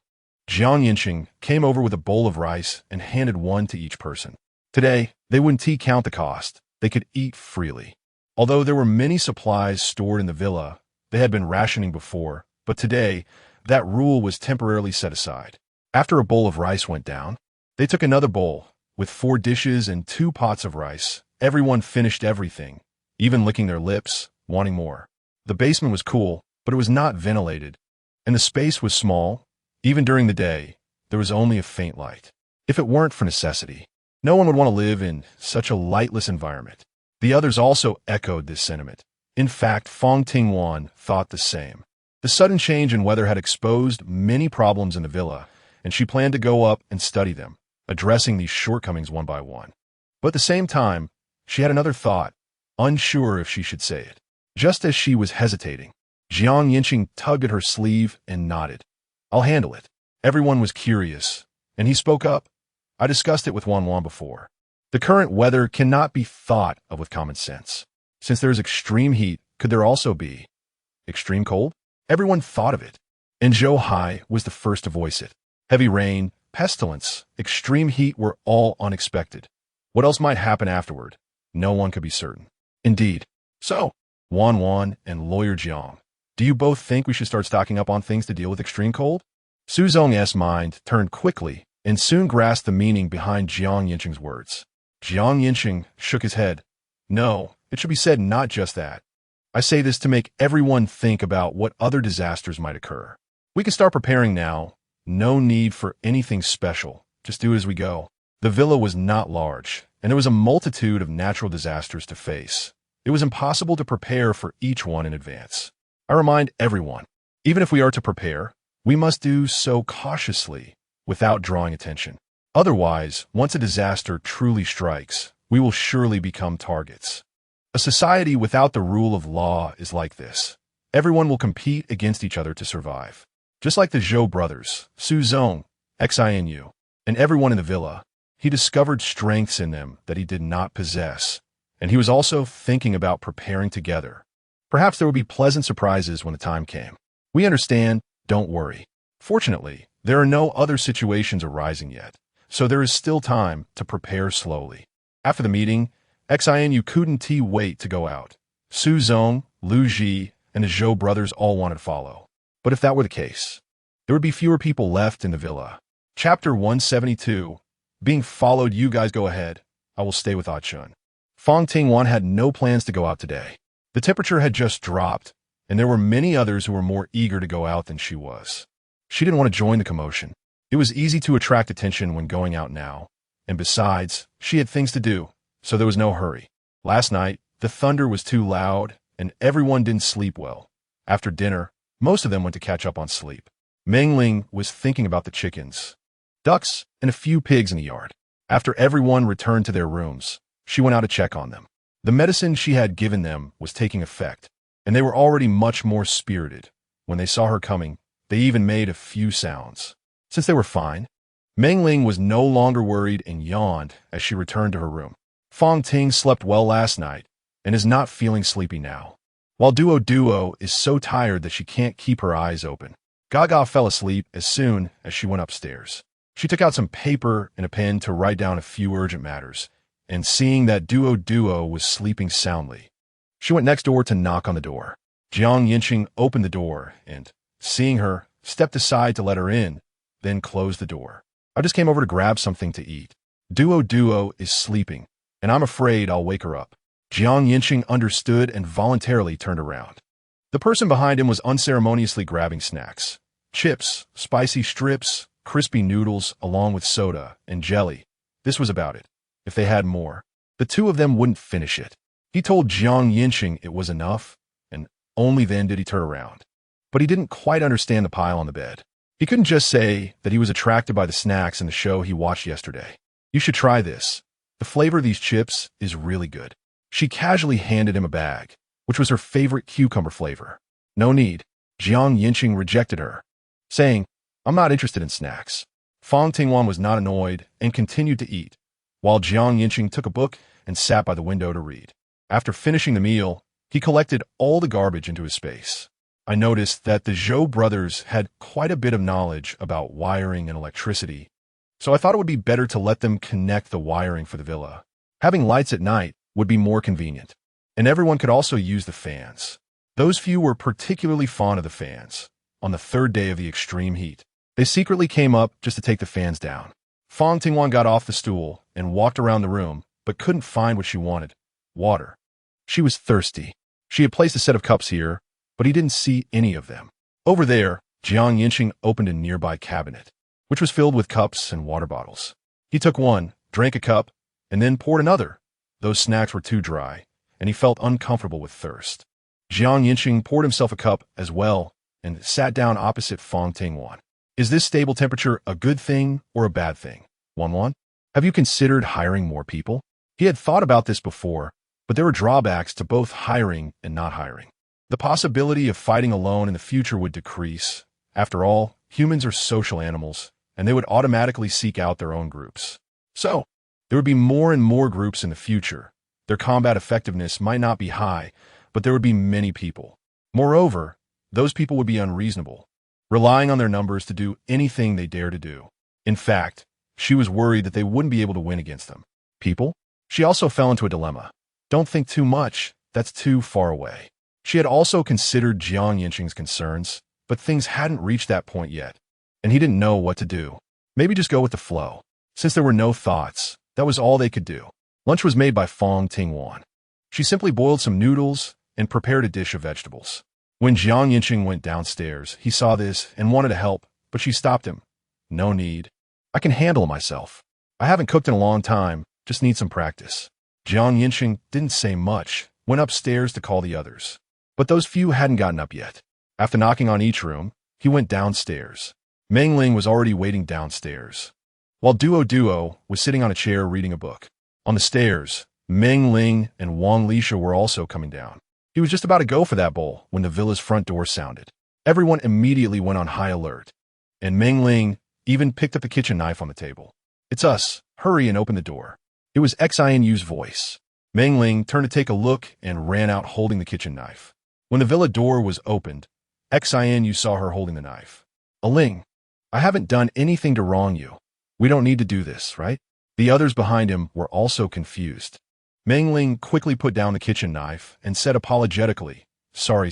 Jiang Yancheng came over with a bowl of rice and handed one to each person. Today, they wouldn't count the cost. They could eat freely. Although there were many supplies stored in the villa, they had been rationing before, but today, that rule was temporarily set aside. After a bowl of rice went down, they took another bowl, with 4 dishes and 2 pots of rice. Everyone finished everything, even licking their lips, wanting more. The basement was cool, but it was not ventilated, and the space was small. Even during the day, there was only a faint light. If it weren't for necessity, no one would want to live in such a lightless environment. The others also echoed this sentiment. In fact, Fang Tingwan thought the same. The sudden change in weather had exposed many problems in the villa, and she planned to go up and study them, addressing these shortcomings one by one. But at the same time, she had another thought, unsure if she should say it. Just as she was hesitating, Jiang Yancheng tugged at her sleeve and nodded. I'll handle it. Everyone was curious, and he spoke up. I discussed it with Wan before. The current weather cannot be thought of with common sense. Since there is extreme heat, could there also be extreme cold? Everyone thought of it, and Zhou Hai was the first to voice it. Heavy rain, pestilence, extreme heat were all unexpected. What else might happen afterward? No one could be certain. Indeed. So, Wan and Lawyer Jiang, do you both think we should start stocking up on things to deal with extreme cold? Su Zong's mind turned quickly and soon grasped the meaning behind Jiang Yancheng's words. Jiang Yancheng shook his head. No, it should be said not just that. I say this to make everyone think about what other disasters might occur. We can start preparing now. No need for anything special. Just do it as we go. The villa was not large, and there was a multitude of natural disasters to face. It was impossible to prepare for each one in advance. I remind everyone, even if we are to prepare, we must do so cautiously, without drawing attention. Otherwise, once a disaster truly strikes, we will surely become targets. A society without the rule of law is like this. Everyone will compete against each other to survive. Just like the Zhou brothers, Su Zong, Xinu, and everyone in the villa, he discovered strengths in them that he did not possess, and he was also thinking about preparing together. Perhaps there would be pleasant surprises when the time came. We understand, don't worry. Fortunately, there are no other situations arising yet, so there is still time to prepare slowly. After the meeting, Xinu couldn't wait to go out. Su Zong, Lu Ji, and the Zhou brothers all wanted to follow. But if that were the case, there would be fewer people left in the villa. Chapter 172. Being followed. You guys go ahead. I will stay with Achun. Fang Tingwan had no plans to go out today. The temperature had just dropped, and there were many others who were more eager to go out than she was. She didn't want to join the commotion. It was easy to attract attention when going out now, and besides, she had things to do, so there was no hurry. Last night, the thunder was too loud, and everyone didn't sleep well. After dinner, most of them went to catch up on sleep. Meng Ling was thinking about the chickens, ducks, and a few pigs in the yard. After everyone returned to their rooms, she went out to check on them. The medicine she had given them was taking effect, and they were already much more spirited. When they saw her coming, they even made a few sounds. Since they were fine, Meng Ling was no longer worried and yawned as she returned to her room. Fang Ting slept well last night and is not feeling sleepy now, while Duo is so tired that she can't keep her eyes open. Gaga fell asleep as soon as she went upstairs. She took out some paper and a pen to write down a few urgent matters, and seeing that Duo was sleeping soundly, she went next door to knock on the door. Yancheng opened the door and, seeing her, stepped aside to let her in, then closed the door. I just came over to grab something to eat. Duo is sleeping, and I'm afraid I'll wake her up. Yancheng understood and voluntarily turned around. The person behind him was unceremoniously grabbing snacks. Chips, spicy strips, crispy noodles, along with soda and jelly. This was about it. If they had more, the two of them wouldn't finish it. He told Yancheng it was enough, and only then did he turn around. But he didn't quite understand the pile on the bed. He couldn't just say that he was attracted by the snacks in the show he watched yesterday. You should try this. The flavor of these chips is really good. She casually handed him a bag, which was her favorite cucumber flavor. No need. Yancheng rejected her, saying, I'm not interested in snacks. Fang Tingwan was not annoyed and continued to eat, while Yancheng took a book and sat by the window to read. After finishing the meal, he collected all the garbage into his space. I noticed that the Zhou brothers had quite a bit of knowledge about wiring and electricity, so I thought it would be better to let them connect the wiring for the villa. Having lights at night would be more convenient, and everyone could also use the fans. Those few were particularly fond of the fans. On the third day of the extreme heat, they secretly came up just to take the fans down. Fang Tingwan got off the stool and walked around the room, but couldn't find what she wanted: water. She was thirsty. She had placed a set of cups here, but he didn't see any of them. Over there, Yancheng opened a nearby cabinet, which was filled with cups and water bottles. He took one, drank a cup, and then poured another. Those snacks were too dry, and he felt uncomfortable with thirst. Yancheng poured himself a cup as well and sat down opposite Fang Tingwan. Is this stable temperature a good thing or a bad thing? Wanwan? Have you considered hiring more people? He had thought about this before, but there were drawbacks to both hiring and not hiring. The possibility of fighting alone in the future would decrease. After all, humans are social animals, and they would automatically seek out their own groups. So, there would be more and more groups in the future. Their combat effectiveness might not be high, but there would be many people. Moreover, those people would be unreasonable, relying on their numbers to do anything they dare to do. In fact, she was worried that they wouldn't be able to win against them. People? She also fell into a dilemma. Don't think too much, that's too far away. She had also considered Yancheng's concerns, but things hadn't reached that point yet, and he didn't know what to do. Maybe just go with the flow. Since there were no thoughts, that was all they could do. Lunch was made by Fang Tingwan. She simply boiled some noodles and prepared a dish of vegetables. When Yancheng went downstairs, he saw this and wanted to help, but she stopped him. No need. I can handle it myself. I haven't cooked in a long time, just need some practice. Yancheng didn't say much, went upstairs to call the others. But those few hadn't gotten up yet. After knocking on each room, he went downstairs. Meng Ling was already waiting downstairs, while Duo was sitting on a chair reading a book. On the stairs, Meng Ling and Wang Lisha were also coming down. He was just about to go for that bowl when the villa's front door sounded. Everyone immediately went on high alert, and Meng Ling even picked up the kitchen knife on the table. It's us. Hurry and open the door. It was Xinu's voice. Meng Ling turned to take a look and ran out holding the kitchen knife. When the villa door was opened, Xinu saw her holding the knife. Aling, I haven't done anything to wrong you. We don't need to do this, right? The others behind him were also confused. Meng Ling quickly put down the kitchen knife and said apologetically, Sorry.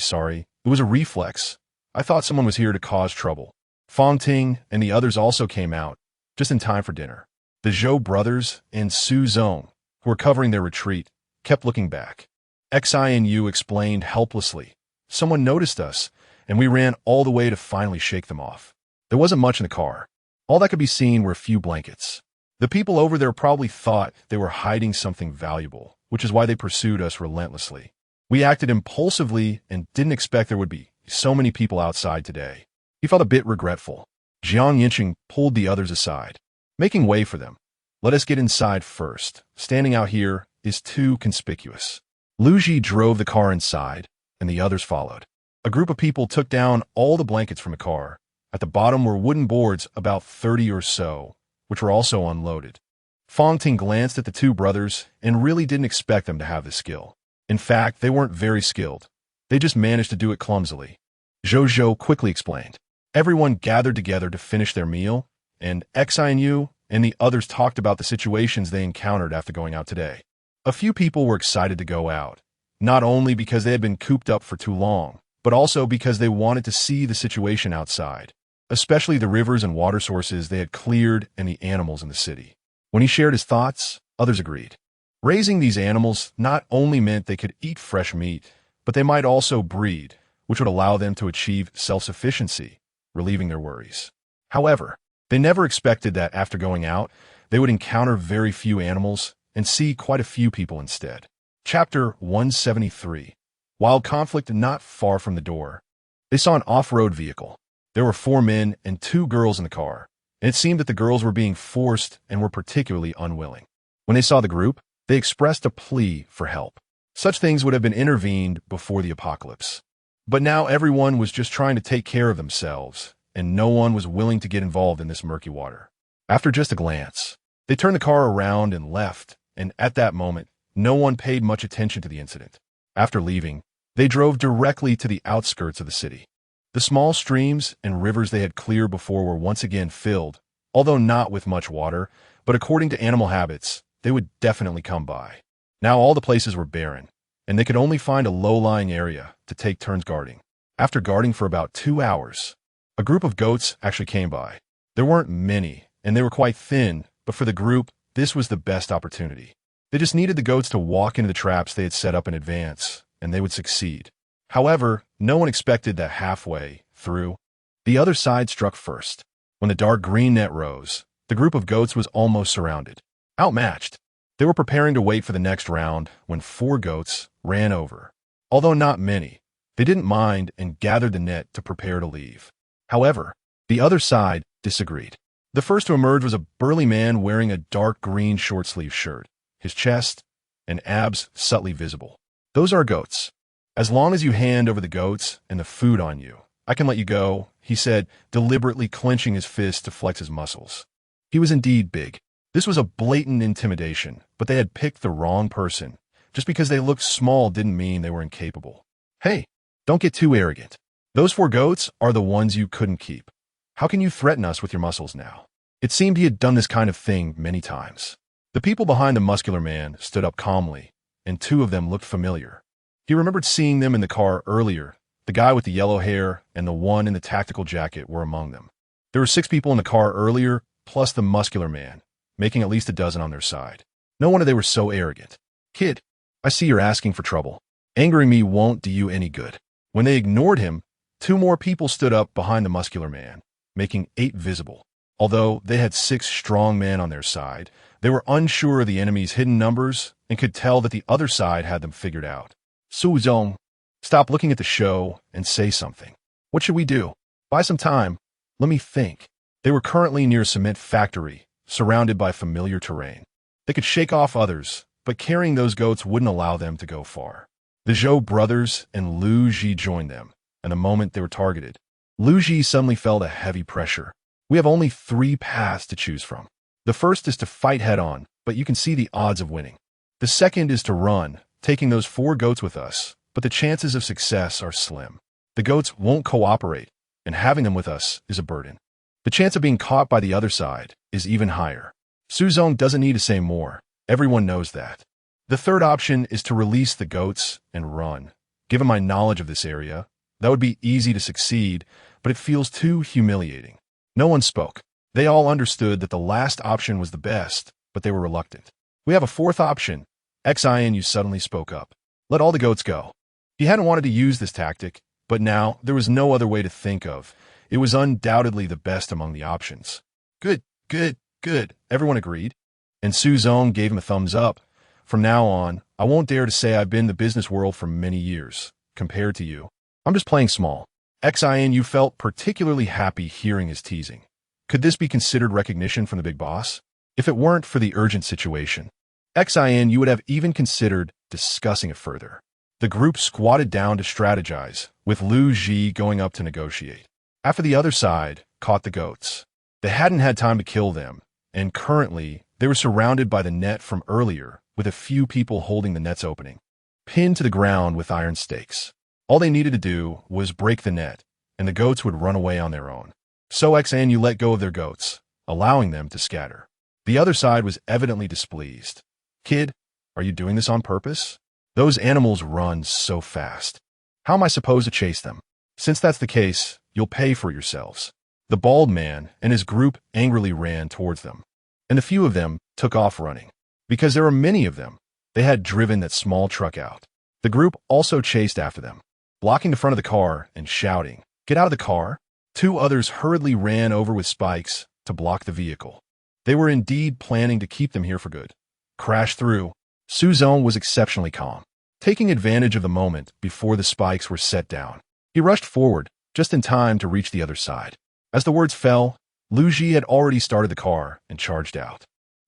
It was a reflex. I thought someone was here to cause trouble. Fang Ting and the others also came out, just in time for dinner. The Zhou brothers and Su Zong, who were covering their retreat, kept looking back. Xi and Yu explained helplessly. Someone noticed us, and we ran all the way to finally shake them off. There wasn't much in the car. All that could be seen were a few blankets. The people over there probably thought they were hiding something valuable, which is why they pursued us relentlessly. We acted impulsively and didn't expect there would be so many people outside today. He felt a bit regretful. Yancheng pulled the others aside, making way for them. Let us get inside first. Standing out here is too conspicuous. Lu Ji drove the car inside, and the others followed. A group of people took down all the blankets from the car. At the bottom were wooden boards, about 30 or so, which were also unloaded. Fang Ting glanced at the two brothers and really didn't expect them to have this skill. In fact, they weren't very skilled. They just managed to do it clumsily. Zhou quickly explained. Everyone gathered together to finish their meal, and Xi and Yu and the others talked about the situations they encountered after going out today. A few people were excited to go out, not only because they had been cooped up for too long, but also because they wanted to see the situation outside, especially the rivers and water sources they had cleared and the animals in the city. When he shared his thoughts, others agreed. Raising these animals not only meant they could eat fresh meat, but they might also breed, which would allow them to achieve self-sufficiency, relieving their worries. However, they never expected that after going out, they would encounter very few animals and see quite a few people instead. Chapter 173. Wild conflict not far from the door. They saw an off-road vehicle. There were 4 men and 2 girls in the car, and it seemed that the girls were being forced and were particularly unwilling. When they saw the group, they expressed a plea for help. Such things would have been intervened before the apocalypse. But now everyone was just trying to take care of themselves, and no one was willing to get involved in this murky water. After just a glance, they turned the car around and left, and at that moment, no one paid much attention to the incident. After leaving, they drove directly to the outskirts of the city. The small streams and rivers they had cleared before were once again filled, although not with much water, but according to animal habits, they would definitely come by. Now all the places were barren, and they could only find a low-lying area to take turns guarding. After guarding for about 2 hours, a group of goats actually came by. There weren't many, and they were quite thin, but for the group, this was the best opportunity. They just needed the goats to walk into the traps they had set up in advance, and they would succeed. However, no one expected that halfway through, the other side struck first. When the dark green net rose, the group of goats was almost surrounded. Outmatched, they were preparing to wait for the next round when 4 goats ran over. Although not many, they didn't mind and gathered the net to prepare to leave. However, the other side disagreed. The first to emerge was a burly man wearing a dark green short-sleeved shirt, his chest and abs subtly visible. Those are goats. As long as you hand over the goats and the food on you, I can let you go, he said, deliberately clenching his fist to flex his muscles. He was indeed big. This was a blatant intimidation, but they had picked the wrong person. Just because they looked small didn't mean they were incapable. Hey, don't get too arrogant. Those 4 goats are the ones you couldn't keep. How can you threaten us with your muscles now? It seemed he had done this kind of thing many times. The people behind the muscular man stood up calmly, and 2 of them looked familiar. He remembered seeing them in the car earlier. The guy with the yellow hair and the one in the tactical jacket were among them. There were 6 people in the car earlier, plus the muscular man, making at least a dozen on their side. No wonder they were so arrogant. Kid, I see you're asking for trouble. Angering me won't do you any good. When they ignored him, 2 more people stood up behind the muscular man, making 8 visible. Although they had 6 strong men on their side, they were unsure of the enemy's hidden numbers and could tell that the other side had them figured out. Su Zong, stop looking at the show and say something. What should we do? Buy some time. Let me think. They were currently near a cement factory, surrounded by familiar terrain. They could shake off others, but carrying those goats wouldn't allow them to go far. The Zhou brothers and Lu Ji joined them, and the moment they were targeted, Lu Ji suddenly felt a heavy pressure. We have only 3 paths to choose from. The first is to fight head-on, but you can see the odds of winning. The second is to run, taking those 4 goats with us, but the chances of success are slim. The goats won't cooperate, and having them with us is a burden. The chance of being caught by the other side is even higher. Su Zong doesn't need to say more. Everyone knows that. The third option is to release the goats and run, Given my knowledge of this area, that would be easy to succeed, but it feels too humiliating. No one spoke. They all understood that the last option was the best, but they were reluctant. We have a fourth option. Xian suddenly spoke up. Let all the goats go. He hadn't wanted to use this tactic, but now there was no other way to think of. It was undoubtedly the best among the options. Good, good, good, everyone agreed. And Suzong gave him a thumbs up. From now on, I won't dare to say I've been in the business world for many years, compared to you. I'm just playing small. Xian felt particularly happy hearing his teasing. Could this be considered recognition from the big boss? If it weren't for the urgent situation, Xian would have even considered discussing it further. The group squatted down to strategize, with Lu Ji going up to negotiate. After the other side caught the goats. They hadn't had time to kill them, and currently they were surrounded by the net from earlier, with a few people holding the net's opening, pinned to the ground with iron stakes. All they needed to do was break the net, and the goats would run away on their own. So Xian let go of their goats, allowing them to scatter. The other side was evidently displeased. Kid, are you doing this on purpose? Those animals run so fast. How am I supposed to chase them? Since that's the case, you'll pay for yourselves. The bald man and his group angrily ran towards them, and the few of them took off running. Because there were many of them, they had driven that small truck out. The group also chased after them, blocking the front of the car and shouting, "Get out of the car!" Two others hurriedly ran over with spikes to block the vehicle. They were indeed planning to keep them here for good. Crash through. Suzong was exceptionally calm, taking advantage of the moment before the spikes were set down. He rushed forward, just in time to reach the other side. As the words fell, Lu Ji had already started the car and charged out.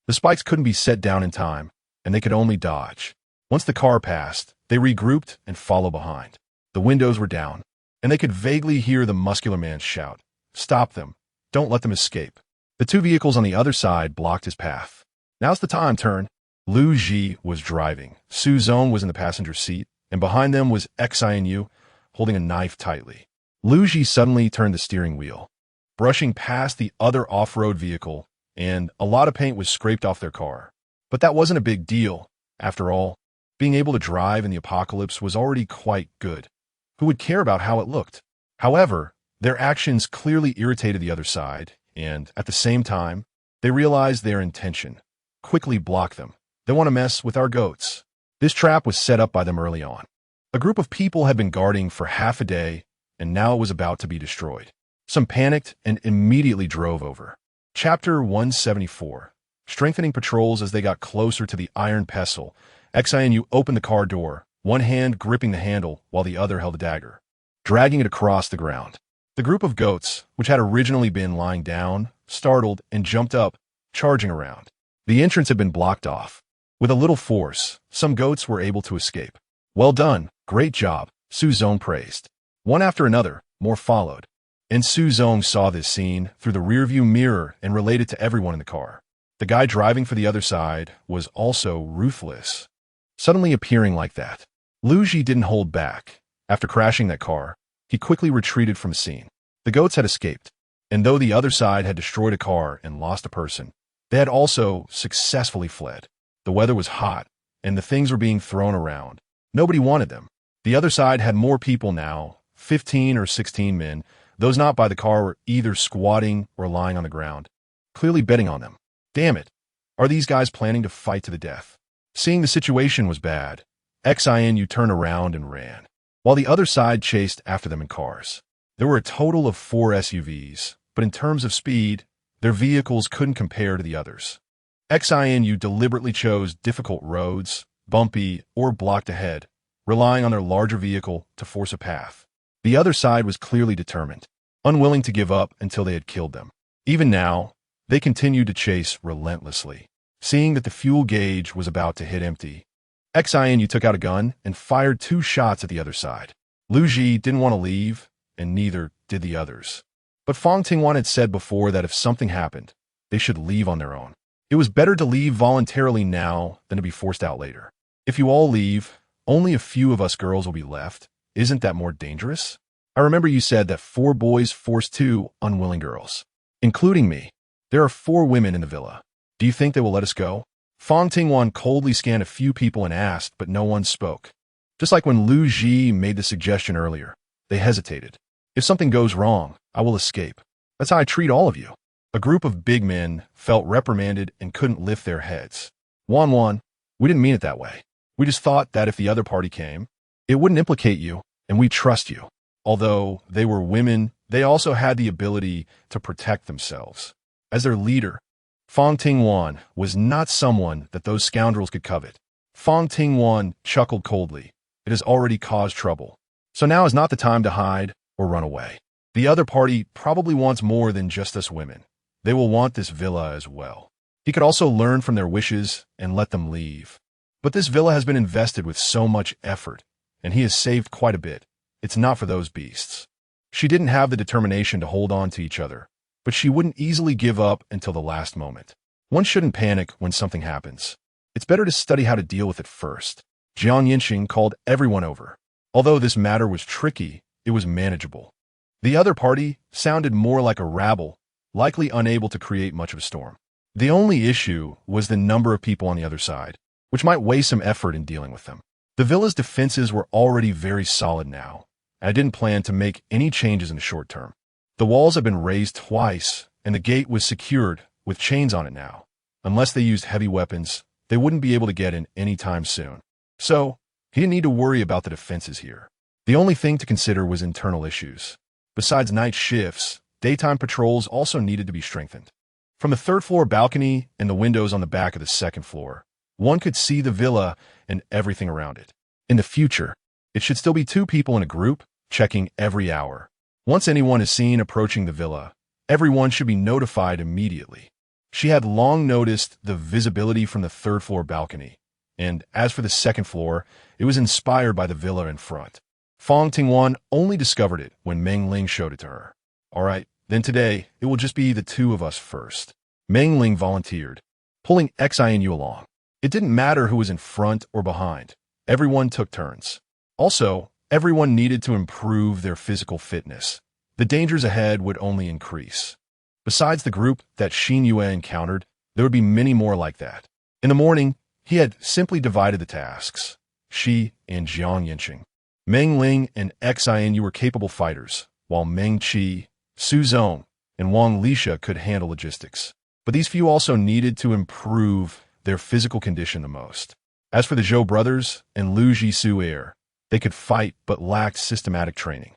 The spikes couldn't be set down in time, and they could only dodge. Once the car passed, they regrouped and followed behind. The windows were down, and they could vaguely hear the muscular man shout, "Stop them. Don't let them escape." The two vehicles on the other side blocked his path. "Now's the time, turn." Lu Ji was driving. Suzong was in the passenger seat, and behind them was Xian holding a knife tightly. Lu Ji suddenly turned the steering wheel, brushing past the other off-road vehicle, and a lot of paint was scraped off their car. But that wasn't a big deal. After all, being able to drive in the apocalypse was already quite good. Who would care about how it looked? However, their actions clearly irritated the other side, and, at the same time, they realized their intention. Quickly block them. They want to mess with our goats. This trap was set up by them early on. A group of people had been guarding for half a day, and now it was about to be destroyed. Some panicked and immediately drove over. Chapter 174. Strengthening patrols as they got closer to the iron pestle, Xian opened the car door, one hand gripping the handle while the other held a dagger, dragging it across the ground. The group of goats, which had originally been lying down, startled and jumped up, charging around. The entrance had been blocked off. With a little force, some goats were able to escape. "Well done, great job," Suzong praised. One after another, more followed. And Suzong saw this scene through the rearview mirror and related to everyone in the car. The guy driving for the other side was also ruthless, suddenly appearing like that. Lu Ji didn't hold back. After crashing that car, he quickly retreated from the scene. The goats had escaped, and though the other side had destroyed a car and lost a person, they had also successfully fled. The weather was hot, and the things were being thrown around. Nobody wanted them. The other side had more people now, 15 or 16 men. Those not by the car were either squatting or lying on the ground, clearly betting on them. Damn it. Are these guys planning to fight to the death? Seeing the situation was bad, Xian turned around and ran, while the other side chased after them in cars. There were a total of 4 SUVs, but in terms of speed, their vehicles couldn't compare to the others. Xian deliberately chose difficult roads, bumpy or blocked ahead, relying on their larger vehicle to force a path. The other side was clearly determined, unwilling to give up until they had killed them. Even now, they continued to chase relentlessly. Seeing that the fuel gauge was about to hit empty, Xian took out a gun and fired 2 shots at the other side. Lu Ji didn't want to leave, and neither did the others. But Fang Tingwan had said before that if something happened, they should leave on their own. It was better to leave voluntarily now than to be forced out later. If you all leave, only a few of us girls will be left. Isn't that more dangerous? I remember you said that 4 boys forced 2 unwilling girls, including me. There are 4 women in the villa. Do you think they will let us go? Fang Tingwan coldly scanned a few people and asked, but no one spoke. Just like when Lu Ji made the suggestion earlier, they hesitated. If something goes wrong, I will escape. That's how I treat all of you. A group of big men felt reprimanded and couldn't lift their heads. Wan, we didn't mean it that way. We just thought that if the other party came, it wouldn't implicate you, and we trust you. Although they were women, they also had the ability to protect themselves. As their leader, Fang Tingwan was not someone that those scoundrels could covet. Fang Tingwan chuckled coldly. It has already caused trouble. So now is not the time to hide or run away. The other party probably wants more than just us women. They will want this villa as well. He could also learn from their wishes and let them leave. But this villa has been invested with so much effort, and he has saved quite a bit. It's not for those beasts. She didn't have the determination to hold on to each other, but she wouldn't easily give up until the last moment. One shouldn't panic when something happens. It's better to study how to deal with it first. Yancheng called everyone over. Although this matter was tricky, it was manageable. The other party sounded more like a rabble, likely unable to create much of a storm. The only issue was the number of people on the other side, which might waste some effort in dealing with them. The villa's defenses were already very solid now, and I didn't plan to make any changes in the short term. The walls had been raised twice, and the gate was secured with chains on it now. Unless they used heavy weapons, they wouldn't be able to get in any time soon. So, he didn't need to worry about the defenses here. The only thing to consider was internal issues. Besides night shifts, daytime patrols also needed to be strengthened. From the third-floor balcony and the windows on the back of the second floor, one could see the villa and everything around it. In the future, it should still be 2 people in a group, checking every hour. Once anyone is seen approaching the villa, everyone should be notified immediately. She had long noticed the visibility from the third-floor balcony, and as for the second floor, it was inspired by the villa in front. Fang Tingwan only discovered it when Meng Ling showed it to her. All right, then today, it will just be the 2 of us first. Meng Ling volunteered, pulling Xinu along. It didn't matter who was in front or behind. Everyone took turns. Also, everyone needed to improve their physical fitness. The dangers ahead would only increase. Besides the group that Xin Yue encountered, there would be many more like that. In the morning, he had simply divided the tasks. Shi and Jiang Yancheng. Meng Ling and Xinu were capable fighters, while Meng Qi, Su Zong, and Wang Lisha could handle logistics. But these few also needed to improve their physical condition the most. As for the Zhou brothers and Lu Jisu'er, they could fight but lacked systematic training.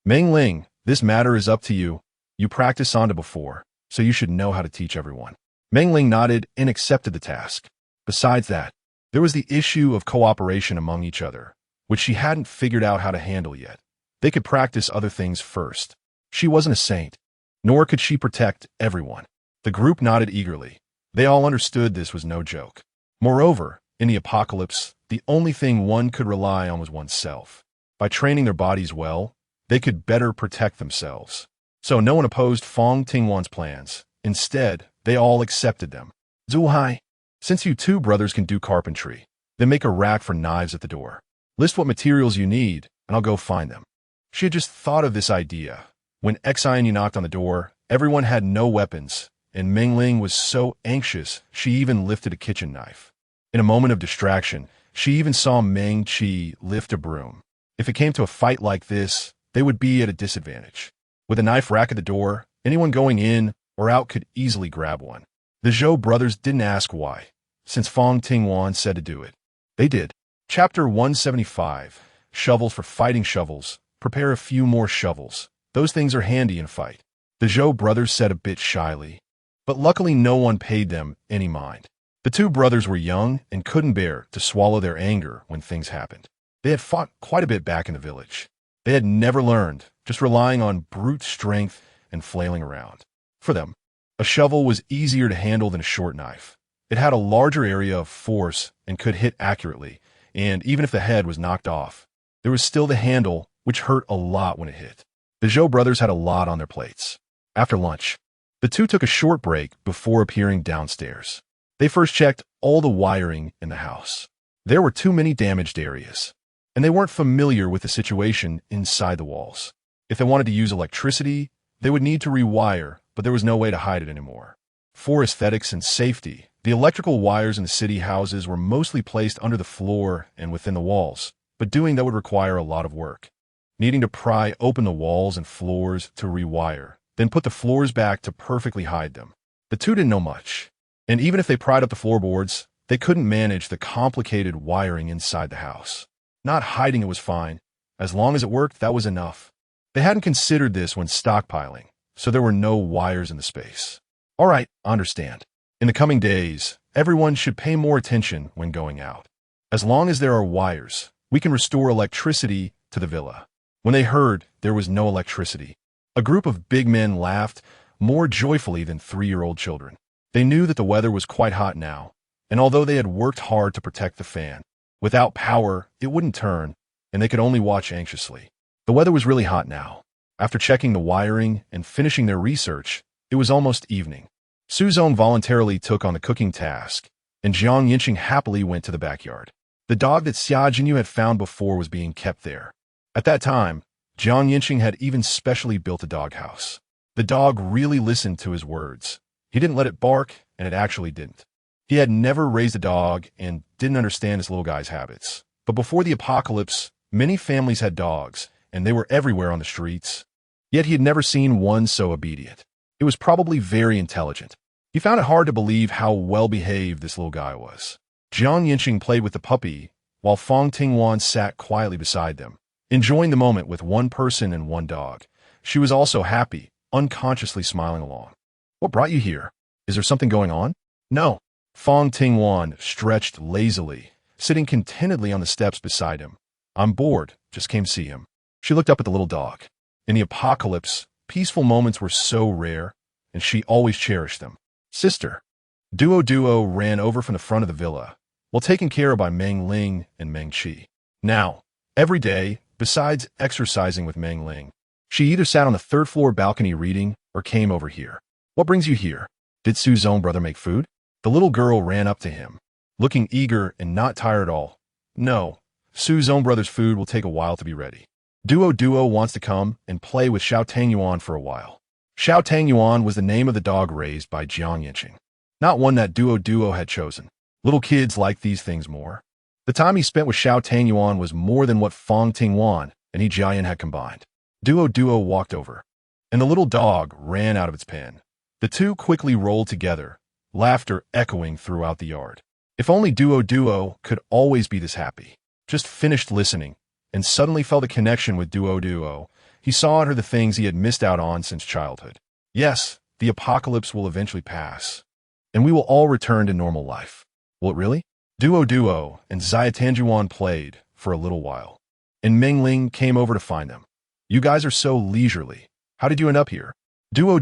Meng Ling, this matter is up to you. You practiced Sanda before, so you should know how to teach everyone. Meng Ling nodded and accepted the task. Besides that, there was the issue of cooperation among each other, which she hadn't figured out how to handle yet. They could practice other things first. She wasn't a saint, nor could she protect everyone. The group nodded eagerly. They all understood this was no joke. Moreover, in the apocalypse, the only thing one could rely on was oneself. By training their bodies well, they could better protect themselves. So no one opposed Fang Tingwan's plans. Instead, they all accepted them. Zuhai, since you 2 brothers can do carpentry, then make a rack for knives at the door. List what materials you need, and I'll go find them. She had just thought of this idea. When Xinu knocked on the door, everyone had no weapons, and Meng Ling was so anxious she even lifted a kitchen knife. In a moment of distraction, she even saw Meng Qi lift a broom. If it came to a fight like this, they would be at a disadvantage. With a knife rack at the door, anyone going in or out could easily grab one. The Zhou brothers didn't ask why, since Fang Tingwan said to do it. They did. Chapter 175. Shovels for fighting shovels. Prepare a few more shovels. Those things are handy in a fight. The Zhou brothers said a bit shyly, but luckily no one paid them any mind. The 2 brothers were young and couldn't bear to swallow their anger when things happened. They had fought quite a bit back in the village. They had never learned, just relying on brute strength and flailing around. For them, a shovel was easier to handle than a short knife. It had a larger area of force and could hit accurately, and even if the head was knocked off, there was still the handle, which hurt a lot when it hit. The Zhou brothers had a lot on their plates. After lunch, the 2 took a short break before appearing downstairs. They first checked all the wiring in the house. There were too many damaged areas, and they weren't familiar with the situation inside the walls. If they wanted to use electricity, they would need to rewire, but there was no way to hide it anymore. For aesthetics and safety, the electrical wires in the city houses were mostly placed under the floor and within the walls, but doing that would require a lot of work. Needing to pry open the walls and floors to rewire, then put the floors back to perfectly hide them. The two didn't know much, and even if they pried up the floorboards, they couldn't manage the complicated wiring inside the house. Not hiding it was fine. As long as it worked, that was enough. They hadn't considered this when stockpiling, so there were no wires in the space. All right, I understand. In the coming days, everyone should pay more attention when going out. As long as there are wires, we can restore electricity to the villa. When they heard there was no electricity, a group of big men laughed more joyfully than 3-year-old children. They knew that the weather was quite hot now, and although they had worked hard to protect the fan, without power, it wouldn't turn, and they could only watch anxiously. The weather was really hot now. After checking the wiring and finishing their research, it was almost evening. Suzong voluntarily took on the cooking task, and Yancheng happily went to the backyard. The dog that Xia Jinyu had found before was being kept there. At that time, Yancheng had even specially built a doghouse. The dog really listened to his words. He didn't let it bark, and it actually didn't. He had never raised a dog and didn't understand his little guy's habits. But before the apocalypse, many families had dogs, and they were everywhere on the streets. Yet he had never seen one so obedient. It was probably very intelligent. He found it hard to believe how well-behaved this little guy was. Yancheng played with the puppy, while Fang Tingwan sat quietly beside them, enjoying the moment with one person and one dog. She was also happy, unconsciously smiling along. What brought you here? Is there something going on? No. Fang Tingwan stretched lazily, sitting contentedly on the steps beside him. I'm bored, just came see him. She looked up at the little dog. In the apocalypse, peaceful moments were so rare, and she always cherished them. Sister. Duo ran over from the front of the villa, while taken care of by Meng Ling and Meng Qi. Now, every day, besides exercising with Meng Ling, she either sat on the third-floor balcony reading or came over here. What brings you here? Did Suzong brother make food? The little girl ran up to him, looking eager and not tired at all. No, Suzong brother's food will take a while to be ready. Duo wants to come and play with Tingwan for a while. Tingwan was the name of the dog raised by Yancheng, not one that Duo had chosen. Little kids like these things more. The time he spent with Tingwan was more than what Fang Tingwan and Jiang had combined. Duo walked over, and the little dog ran out of its pen. The two quickly rolled together, laughter echoing throughout the yard. If only Duo could always be this happy. Just finished listening, and suddenly felt a connection with Duo. He saw in her the things he had missed out on since childhood. Yes, the apocalypse will eventually pass, and we will all return to normal life. Will it really? Duo and Tingwan played for a little while, and Meng Ling came over to find them. You guys are so leisurely. How did you end up here? Duo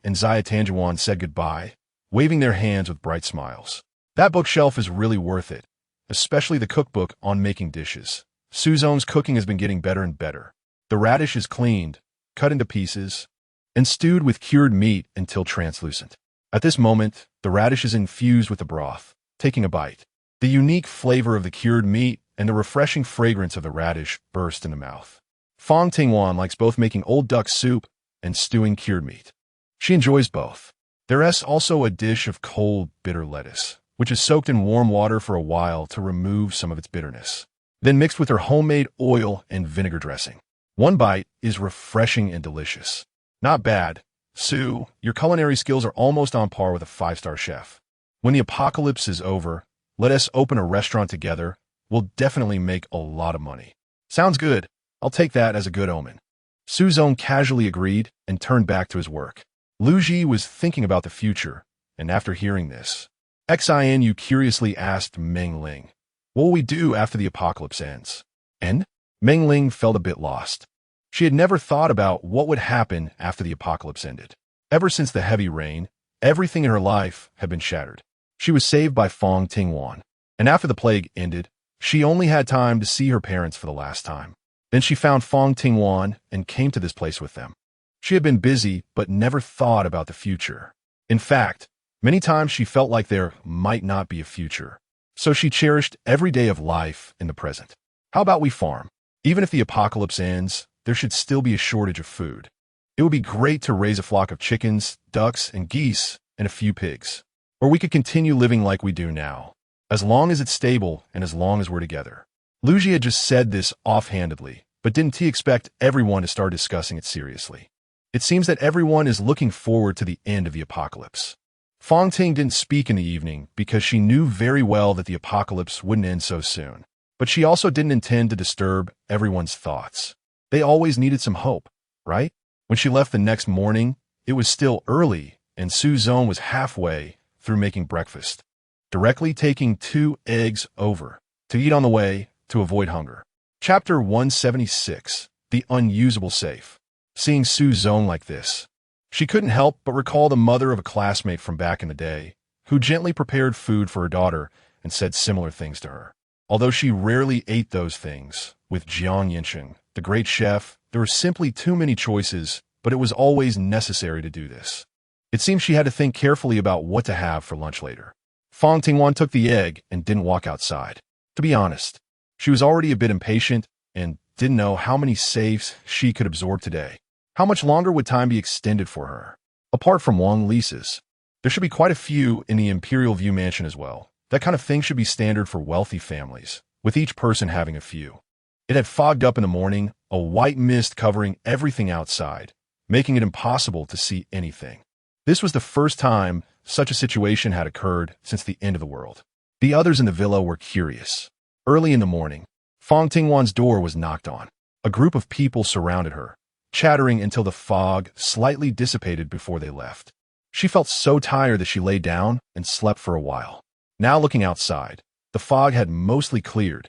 and Tingwan said goodbye, waving their hands with bright smiles. That bookshelf is really worth it, especially the cookbook on making dishes. Suzong's cooking has been getting better and better. The radish is cleaned, cut into pieces, and stewed with cured meat until translucent. At this moment, the radish is infused with the broth. Taking a bite, the unique flavor of the cured meat and the refreshing fragrance of the radish burst in the mouth. Fang Tingwan likes both making old duck soup and stewing cured meat. She enjoys both. There is also a dish of cold, bitter lettuce, which is soaked in warm water for a while to remove some of its bitterness, then mixed with her homemade oil and vinegar dressing. One bite is refreshing and delicious. Not bad. Sue, your culinary skills are almost on par with a 5-star chef. When the apocalypse is over, let us open a restaurant together. We'll definitely make a lot of money. Sounds good. I'll take that as a good omen. Suzong casually agreed and turned back to his work. Lu Ji was thinking about the future, and after hearing this, Xinu curiously asked Meng Ling, what will we do after the apocalypse ends? And Meng Ling felt a bit lost. She had never thought about what would happen after the apocalypse ended. Ever since the heavy rain, everything in her life had been shattered. She was saved by Fang Tingwan, and after the plague ended, she only had time to see her parents for the last time. Then she found Fang Tingwan and came to this place with them. She had been busy but never thought about the future. In fact, many times she felt like there might not be a future. So she cherished every day of life in the present. How about we farm? Even if the apocalypse ends, there should still be a shortage of food. It would be great to raise a flock of chickens, ducks, and geese, and a few pigs. Or we could continue living like we do now, as long as it's stable and as long as we're together. Lugia had just said this offhandedly, but didn't he expect everyone to start discussing it seriously? It seems that everyone is looking forward to the end of the apocalypse. Fang Ting didn't speak in the evening because she knew very well that the apocalypse wouldn't end so soon. But she also didn't intend to disturb everyone's thoughts. They always needed some hope, right? When she left the next morning, it was still early, and Su Zong was halfway through making breakfast, directly taking 2 eggs over to eat on the way to avoid hunger. Chapter 176, The Unusable Safe. Seeing Su Zong like this, she couldn't help but recall the mother of a classmate from back in the day, who gently prepared food for her daughter and said similar things to her. Although she rarely ate those things, with Yancheng, the great chef, there were simply too many choices, but it was always necessary to do this. It seemed she had to think carefully about what to have for lunch later. Fang Tingwan took the egg and didn't walk outside. To be honest, she was already a bit impatient and didn't know how many safes she could absorb today. How much longer would time be extended for her? Apart from Wang Lisa's, there should be quite a few in the Imperial View Mansion as well. That kind of thing should be standard for wealthy families, with each person having a few. It had fogged up in the morning, a white mist covering everything outside, making it impossible to see anything. This was the first time such a situation had occurred since the end of the world. The others in the villa were curious. Early in the morning, Fang Tingwan's door was knocked on. A group of people surrounded her, chattering until the fog slightly dissipated before they left. She felt so tired that she lay down and slept for a while. Now looking outside, the fog had mostly cleared,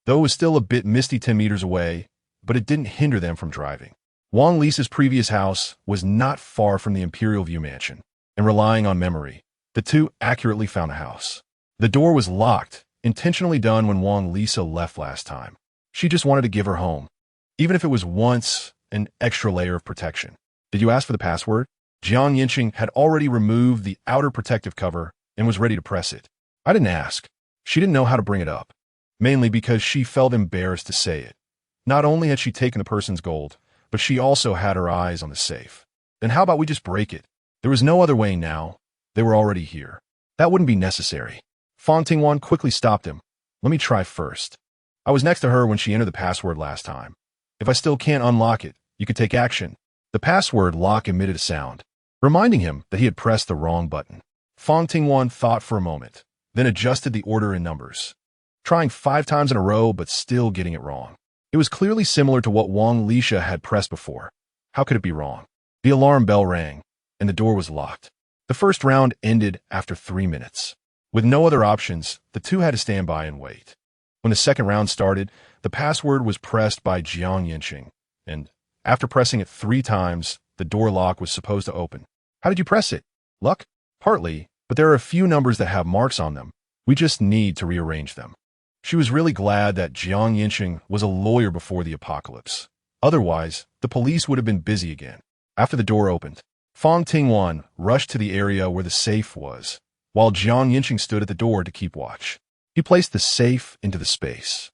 though it was still a bit misty 10 meters away, but it didn't hinder them from driving. Wang Lisa's previous house was not far from the Imperial View Mansion, and relying on memory, the two accurately found a house. The door was locked, intentionally done when Wang Lisa left last time. She just wanted to give her home, even if it was once an extra layer of protection. Did you ask for the password? Yancheng had already removed the outer protective cover and was ready to press it. I didn't ask. She didn't know how to bring it up, mainly because she felt embarrassed to say it. Not only had she taken the person's gold, but she also had her eyes on the safe. Then how about we just break it? There was no other way now. They were already here. That wouldn't be necessary. Fang Tingwan quickly stopped him. Let me try first. I was next to her when she entered the password last time. If I still can't unlock it, you could take action. The password lock emitted a sound, reminding him that he had pressed the wrong button. Fang Tingwan thought for a moment, then adjusted the order in numbers, trying 5 times in a row but still getting it wrong. It was clearly similar to what Wang Lisa had pressed before. How could it be wrong? The alarm bell rang, and the door was locked. The first round ended after 3 minutes. With no other options, the two had to stand by and wait. When the second round started, the password was pressed by Yancheng, and after pressing it 3 times, the door lock was supposed to open. How did you press it? Luck? Partly, but there are a few numbers that have marks on them. We just need to rearrange them. She was really glad that Yancheng was a lawyer before the apocalypse. Otherwise, the police would have been busy again. After the door opened, Fang Tingwan rushed to the area where the safe was, while Yancheng stood at the door to keep watch. He placed the safe into the space.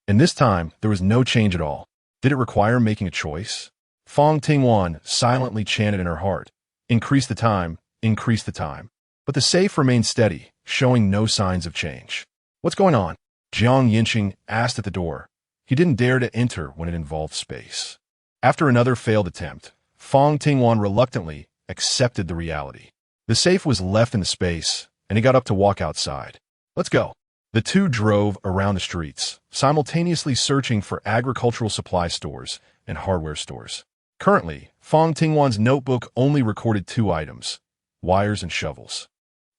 And this time, there was no change at all. Did it require making a choice? Fang Tingwan silently chanted in her heart, increase the time, increase the time. But the safe remained steady, showing no signs of change. What's going on? Yancheng asked at the door. He didn't dare to enter when it involved space. After another failed attempt, Fang Tingwan reluctantly accepted the reality. The safe was left in the space, and he got up to walk outside. Let's go. The two drove around the streets, simultaneously searching for agricultural supply stores and hardware stores. Currently, Fang Tingwan's notebook only recorded 2 items, wires and shovels.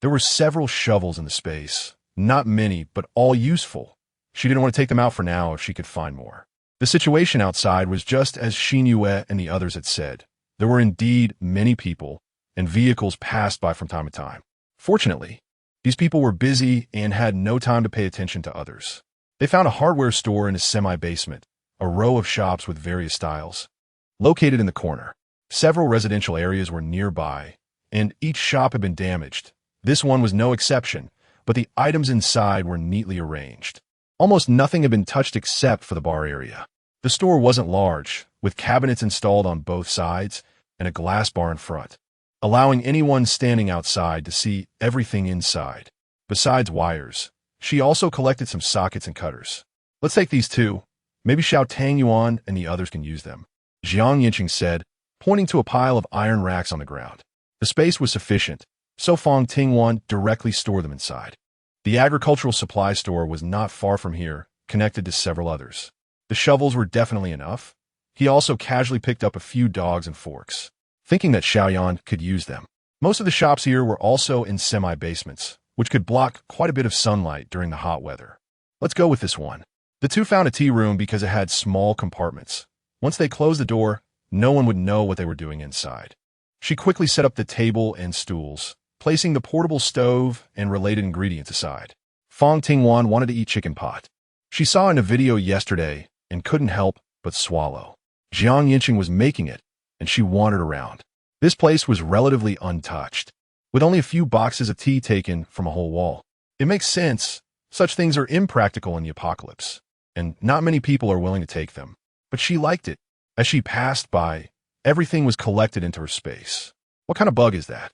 There were several shovels in the space, not many, but all useful. She didn't want to take them out for now if she could find more. The situation outside was just as Xin Yue and the others had said. There were indeed many people, and vehicles passed by from time to time. Fortunately, these people were busy and had no time to pay attention to others. They found a hardware store in a semi-basement, a row of shops with various styles. Located in the corner, several residential areas were nearby, and each shop had been damaged. This one was no exception, but the items inside were neatly arranged. Almost nothing had been touched except for the bar area. The store wasn't large, with cabinets installed on both sides and a glass bar in front, allowing anyone standing outside to see everything inside. Besides wires, she also collected some sockets and cutters. Let's take these two. Maybe Tang Yuan and the others can use them. Yancheng said, pointing to a pile of iron racks on the ground. The space was sufficient, so Fang Tingwan directly stored them inside. The agricultural supply store was not far from here, connected to several others. The shovels were definitely enough. He also casually picked up a few dogs and forks, thinking that Xiaoyan could use them. Most of the shops here were also in semi-basements, which could block quite a bit of sunlight during the hot weather. Let's go with this one. The two found a tea room because it had small compartments. Once they closed the door, no one would know what they were doing inside. She quickly set up the table and stools, placing the portable stove and related ingredients aside. Fang Tingwan wanted to eat chicken pot. She saw in a video yesterday and couldn't help but swallow. Yancheng was making it, and she wandered around. This place was relatively untouched, with only a few boxes of tea taken from a whole wall. It makes sense. Such things are impractical in the apocalypse, and not many people are willing to take them. But she liked it. As she passed by, everything was collected into her space. What kind of bug is that?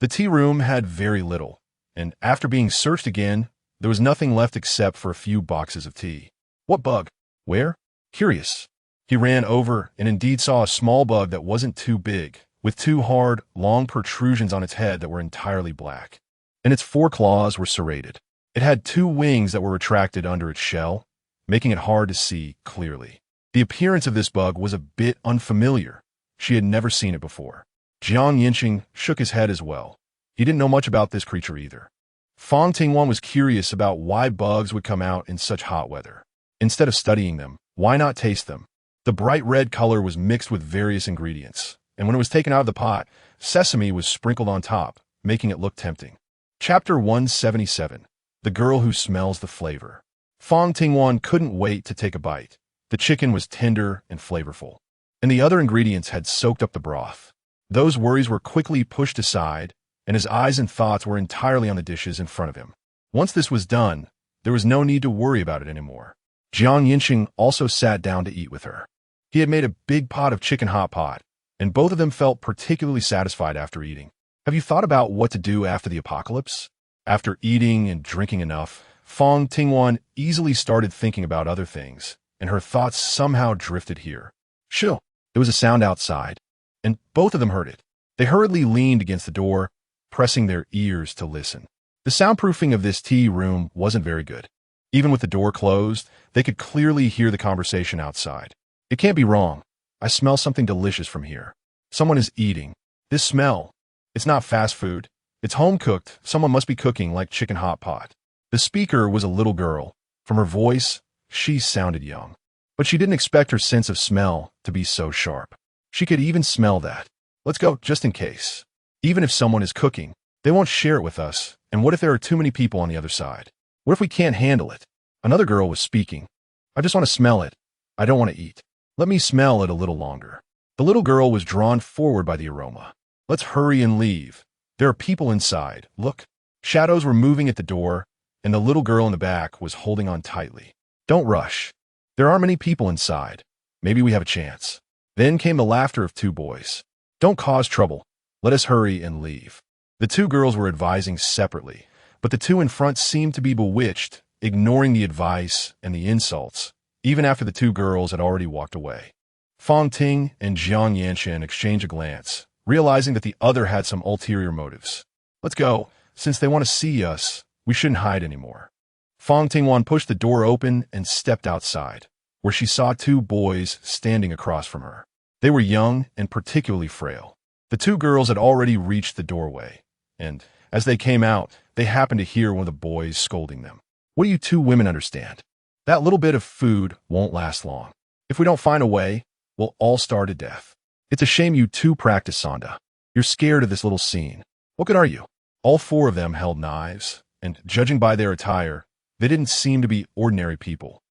The tea room had very little, and after being searched again, there was nothing left except for a few boxes of tea. What bug? Where? Curious. He ran over and indeed saw a small bug that wasn't too big, with two hard, long protrusions on its head that were entirely black. And its four claws were serrated. It had two wings that were retracted under its shell, making it hard to see clearly. The appearance of this bug was a bit unfamiliar. She had never seen it before. Yancheng shook his head as well. He didn't know much about this creature either. Fang Tingwan was curious about why bugs would come out in such hot weather. Instead of studying them, why not taste them? The bright red color was mixed with various ingredients, and when it was taken out of the pot, sesame was sprinkled on top, making it look tempting. Chapter 177. The Girl Who Smells the Flavor. Fang Tingwan couldn't wait to take a bite. The chicken was tender and flavorful, and the other ingredients had soaked up the broth. Those worries were quickly pushed aside, and his eyes and thoughts were entirely on the dishes in front of him. Once this was done, there was no need to worry about it anymore. Yancheng also sat down to eat with her. He had made a big pot of chicken hot pot, and both of them felt particularly satisfied after eating. Have you thought about what to do after the apocalypse? After eating and drinking enough, Fang Tingwan easily started thinking about other things, and her thoughts somehow drifted here. Shoo! There was a sound outside, and both of them heard it. They hurriedly leaned against the door, pressing their ears to listen. The soundproofing of this tea room wasn't very good. Even with the door closed, they could clearly hear the conversation outside. It can't be wrong. I smell something delicious from here. Someone is eating. This smell. It's not fast food. It's home-cooked. Someone must be cooking like chicken hot pot. The speaker was a little girl. From her voice, she sounded young. But she didn't expect her sense of smell to be so sharp. She could even smell that. Let's go, just in case. Even if someone is cooking, they won't share it with us. And what if there are too many people on the other side? What if we can't handle it? Another girl was speaking. I just want to smell it. I don't want to eat. Let me smell it a little longer. The little girl was drawn forward by the aroma. Let's hurry and leave. There are people inside. Look. Shadows were moving at the door, and the little girl in the back was holding on tightly. Don't rush. There aren't many people inside. Maybe we have a chance. Then came the laughter of two boys. Don't cause trouble. Let us hurry and leave. The two girls were advising separately, but the two in front seemed to be bewitched, ignoring the advice and the insults, even after the two girls had already walked away. Fang Ting and Yancheng exchanged a glance, realizing that the other had some ulterior motives. Let's go. Since they want to see us, we shouldn't hide anymore. Fang Tingwan pushed the door open and stepped outside, where she saw two boys standing across from her. They were young and particularly frail. The two girls had already reached the doorway, and as they came out, they happened to hear one of the boys scolding them. What do you two women understand? That little bit of food won't last long. If we don't find a way, we'll all starve to death. It's a shame you two practice Sonda. You're scared of this little scene. What good are you? All four of them held knives, and judging by their attire, they didn't seem to be ordinary people.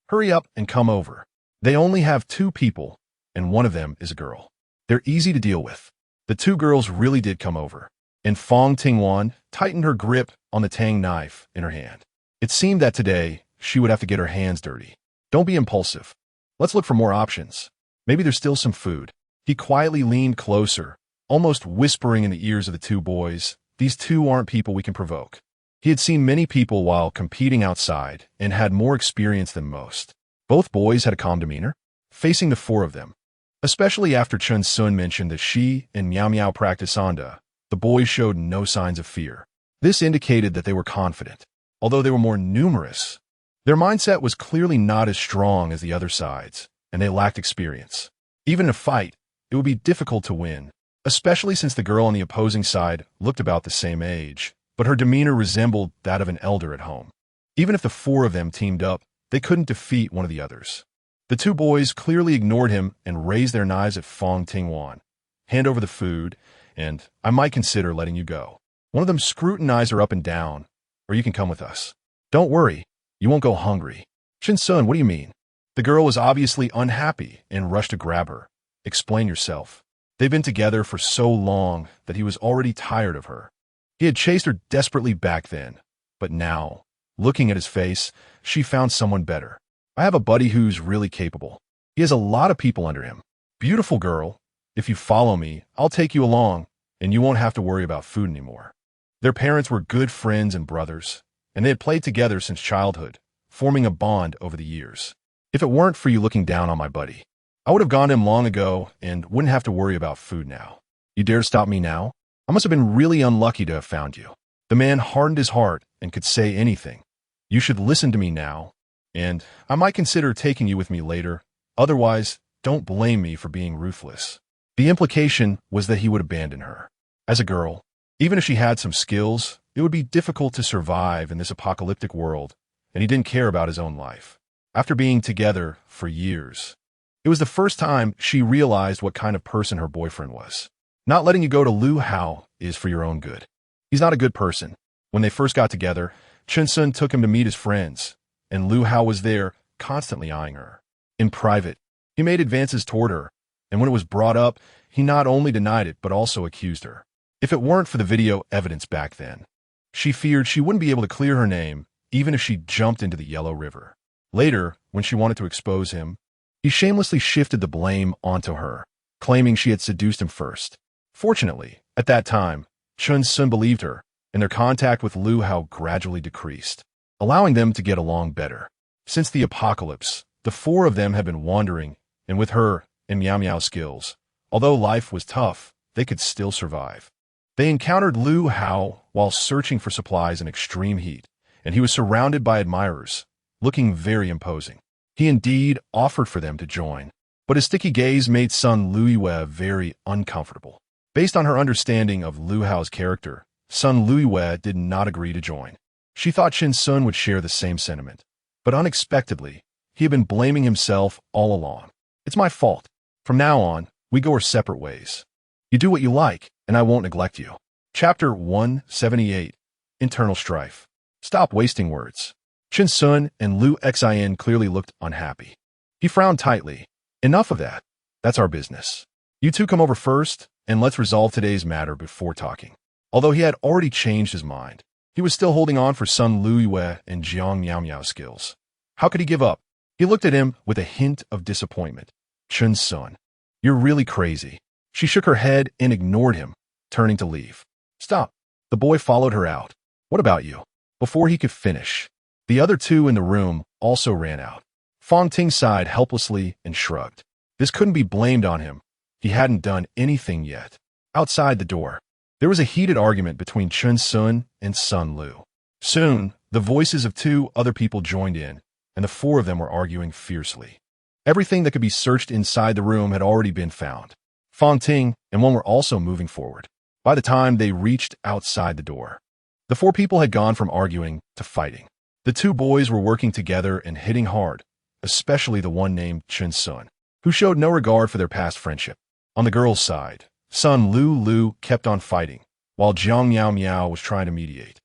Hurry up and come over. They only have two people, and one of them is a girl. They're easy to deal with. The two girls really did come over, and Fang Tingwan tightened her grip on the Tang knife in her hand. It seemed that today she would have to get her hands dirty. Don't be impulsive. Let's look for more options. Maybe there's still some food. He quietly leaned closer, almost whispering in the ears of the two boys, these two aren't people we can provoke. He had seen many people while competing outside and had more experience than most. Both boys had a calm demeanor, facing the four of them. Especially after Chen Sun mentioned that she and Miao Miao practice Anda, the boys showed no signs of fear. This indicated that they were confident. Although they were more numerous, their mindset was clearly not as strong as the other side's, and they lacked experience. Even in a fight, it would be difficult to win, especially since the girl on the opposing side looked about the same age, but her demeanor resembled that of an elder at home. Even if the four of them teamed up, they couldn't defeat one of the others. The two boys clearly ignored him and raised their knives at Fang Tingwan. Hand over the food, and I might consider letting you go. One of them scrutinized her up and down, or you can come with us. Don't worry, you won't go hungry. Chen Sun, what do you mean? The girl was obviously unhappy and rushed to grab her. Explain yourself. They've been together for so long that he was already tired of her. He had chased her desperately back then, but now, looking at his face, she found someone better. I have a buddy who's really capable. He has a lot of people under him. Beautiful girl. If you follow me, I'll take you along, and you won't have to worry about food anymore. Their parents were good friends and brothers, and they had played together since childhood, forming a bond over the years. If it weren't for you looking down on my buddy, I would have gone to him long ago and wouldn't have to worry about food now. You dare stop me now? I must have been really unlucky to have found you. The man hardened his heart and could say anything. You should listen to me now, and I might consider taking you with me later. Otherwise, don't blame me for being ruthless. The implication was that he would abandon her. As a girl, even if she had some skills, it would be difficult to survive in this apocalyptic world, and he didn't care about his own life. After being together for years, it was the first time she realized what kind of person her boyfriend was. Not letting you go to Lu Hao is for your own good. He's not a good person. When they first got together, Chen Sun took him to meet his friends, and Lu Hao was there, constantly eyeing her. In private, he made advances toward her, and when it was brought up, he not only denied it but also accused her. If it weren't for the video evidence back then, she feared she wouldn't be able to clear her name, even if she jumped into the Yellow River. Later, when she wanted to expose him, he shamelessly shifted the blame onto her, claiming she had seduced him first. Fortunately, at that time, Chen Sun believed her, and their contact with Lu Hao gradually decreased, allowing them to get along better. Since the apocalypse, the four of them had been wandering, and with her and Miao Miao's skills, although life was tough, they could still survive. They encountered Lu Hao while searching for supplies in extreme heat, and he was surrounded by admirers, looking very imposing. He indeed offered for them to join, but his sticky gaze made Sun Luiyue very uncomfortable. Based on her understanding of Lu Hao's character, Sun Luiyue did not agree to join. She thought Chen Sun would share the same sentiment, but unexpectedly, he had been blaming himself all along. It's my fault. From now on, we go our separate ways. You do what you like, and I won't neglect you. Chapter 178, Internal Strife. Stop wasting words. Chen Sun and Lu Xin clearly looked unhappy. He frowned tightly. Enough of that. That's our business. You two come over first, and let's resolve today's matter before talking. Although he had already changed his mind, he was still holding on for Sun Luiyue and Jiang Miao Miao skills. How could he give up? He looked at him with a hint of disappointment. Chen Sun, you're really crazy. She shook her head and ignored him, turning to leave. Stop. The boy followed her out. What about you? Before he could finish, the other two in the room also ran out. Fang Ting sighed helplessly and shrugged. This couldn't be blamed on him. He hadn't done anything yet. Outside the door, there was a heated argument between Chen Sun and Sun Lu. Soon, the voices of two other people joined in, and the four of them were arguing fiercely. Everything that could be searched inside the room had already been found. Fang Ting and one were also moving forward. By the time they reached outside the door, the four people had gone from arguing to fighting. The two boys were working together and hitting hard, especially the one named Chen Sun, who showed no regard for their past friendship. On the girls' side, Sun Lu kept on fighting, while Jiang Miao Miao was trying to mediate.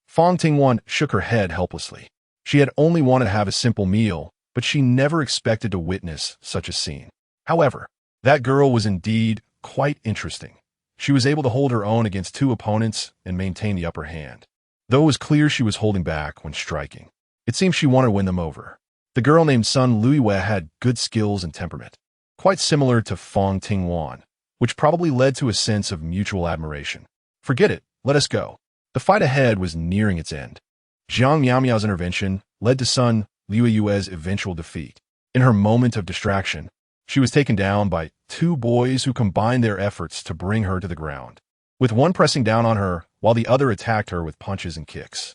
Fang Tingwan shook her head helplessly. She had only wanted to have a simple meal, but she never expected to witness such a scene. However, that girl was indeed quite interesting. She was able to hold her own against two opponents and maintain the upper hand, though it was clear she was holding back when striking. It seemed she wanted to win them over. The girl named Sun Luiyue had good skills and temperament, quite similar to Fang Tingwan, which probably led to a sense of mutual admiration. Forget it, let us go. The fight ahead was nearing its end. Jiang Miao's intervention led to Sun Luoyue's eventual defeat. In her moment of distraction, she was taken down by two boys who combined their efforts to bring her to the ground, with one pressing down on her while the other attacked her with punches and kicks.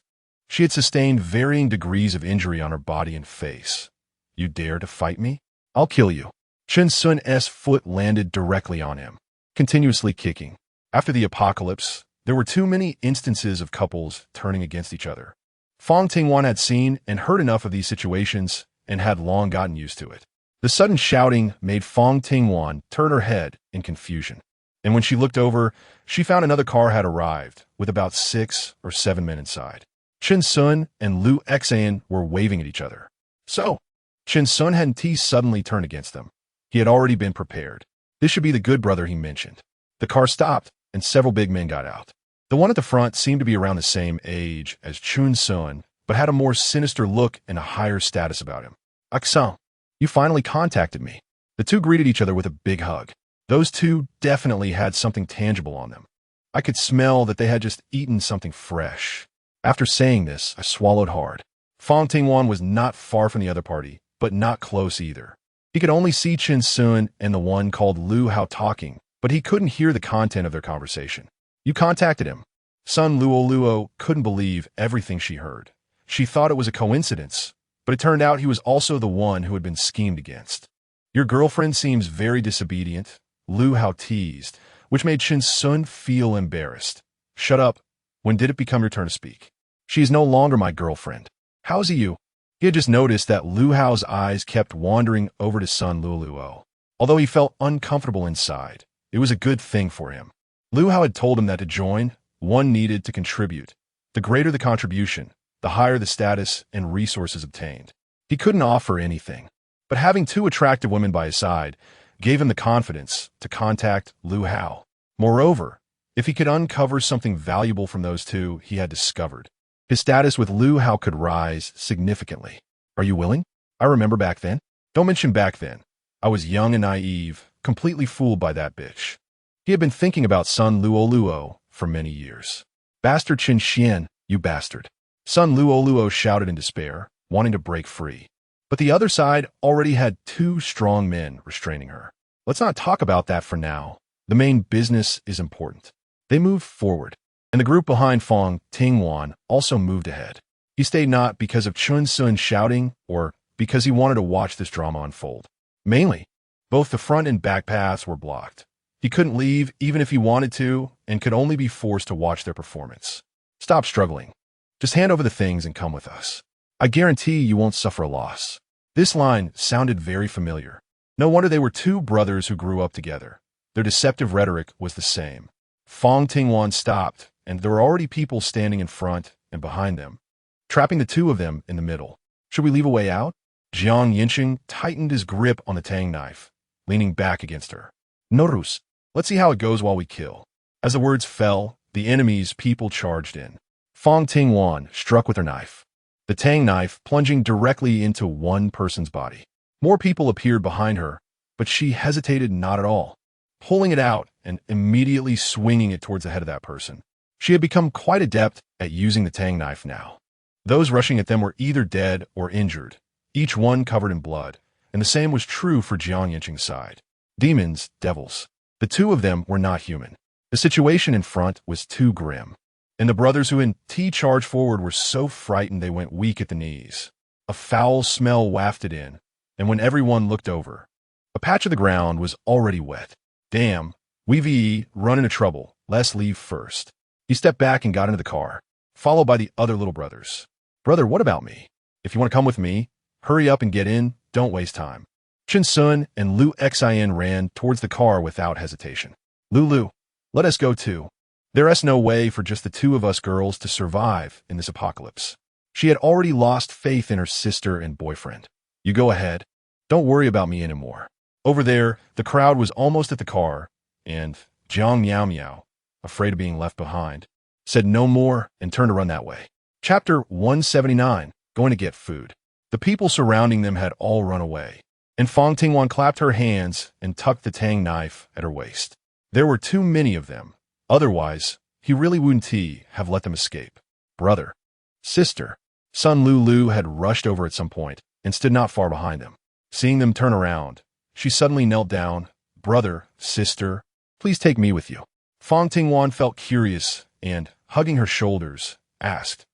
She had sustained varying degrees of injury on her body and face. "You dare to fight me? I'll kill you." Chen Sun's foot landed directly on him, continuously kicking. After the apocalypse, there were too many instances of couples turning against each other. Fang Tingwan had seen and heard enough of these situations and had long gotten used to it. The sudden shouting made Fang Tingwan turn her head in confusion. And when she looked over, she found another car had arrived, with about 6 or 7 men inside. Chen Sun and Lu Xian were waving at each other. So, Chen Sun hadn't suddenly turned against them. He had already been prepared. This should be the good brother he mentioned. The car stopped, and several big men got out. The one at the front seemed to be around the same age as Chun Sun, but had a more sinister look and a higher status about him. "Aksan, you finally contacted me." The two greeted each other with a big hug. Those two definitely had something tangible on them. I could smell that they had just eaten something fresh. After saying this, I swallowed hard. Fang Tingwan was not far from the other party, but not close either. He could only see Chen Sun and the one called Lu Hao talking, but he couldn't hear the content of their conversation. "You contacted him." Sun Luo couldn't believe everything she heard. She thought it was a coincidence, but it turned out he was also the one who had been schemed against. "Your girlfriend seems very disobedient," Lu Hao teased, which made Chen Sun feel embarrassed. "Shut up. When did it become your turn to speak?" "She is no longer my girlfriend." "How's you?" He had just noticed that Lu Hao's eyes kept wandering over to Sun Luo. Although he felt uncomfortable inside, it was a good thing for him. Lu Hao had told him that to join, one needed to contribute. The greater the contribution, the higher the status and resources obtained. He couldn't offer anything, but having two attractive women by his side gave him the confidence to contact Lu Hao. Moreover, if he could uncover something valuable from those two he had discovered, his status with Lu Hao could rise significantly. "Are you willing?" "I remember back then." "Don't mention back then. I was young and naive, completely fooled by that bitch." He had been thinking about Sun Luo for many years. "Bastard Chen Xian, you bastard." Sun Luo shouted in despair, wanting to break free. But the other side already had two strong men restraining her. "Let's not talk about that for now. The main business is important." They moved forward, and the group behind Fang Tingwan also moved ahead. He stayed not because of Chun Sun shouting or because he wanted to watch this drama unfold. Mainly, both the front and back paths were blocked. He couldn't leave even if he wanted to and could only be forced to watch their performance. "Stop struggling. Just hand over the things and come with us. I guarantee you won't suffer a loss." This line sounded very familiar. No wonder they were two brothers who grew up together. Their deceptive rhetoric was the same. Fang Tingwan stopped, and there were already people standing in front and behind them, trapping the two of them in the middle. "Should we leave a way out?" Yancheng tightened his grip on the Tang knife, leaning back against her. "Norus, let's see how it goes while we kill." As the words fell, the enemy's people charged in. Fang Tingwan struck with her knife, the Tang knife plunging directly into one person's body. More people appeared behind her, but she hesitated not at all, pulling it out and immediately swinging it towards the head of that person. She had become quite adept at using the Tang knife now. Those rushing at them were either dead or injured, each one covered in blood, and the same was true for Yancheng's side. Demons, devils. The two of them were not human. The situation in front was too grim, and the brothers who had charged forward were so frightened they went weak at the knees. A foul smell wafted in, and when everyone looked over, a patch of the ground was already wet. "Damn, we've run into trouble. Let's leave first." He stepped back and got into the car, followed by the other little brothers. "Brother, what about me? If you want to come with me, hurry up and get in. Don't waste time." Chen Sun and Lu Xian ran towards the car without hesitation. "Lulu, let us go too. There's no way for just the two of us girls to survive in this apocalypse." She had already lost faith in her sister and boyfriend. "You go ahead. Don't worry about me anymore." Over there, the crowd was almost at the car, and Jiang Miao, afraid of being left behind, said no more and turned to run that way. Chapter 179, Going to Get Food. The people surrounding them had all run away, and Fang Tingwan clapped her hands and tucked the Tang knife at her waist. There were too many of them. Otherwise, he really wouldn't have let them escape. Brother. Sister. Sun Lu had rushed over at some point and stood not far behind them. Seeing them turn around, she suddenly knelt down. Brother, sister, please take me with you. Fang Tingwan felt curious and, hugging her shoulders, asked,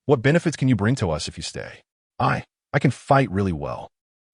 what benefits can you bring to us if you stay? I can fight really well.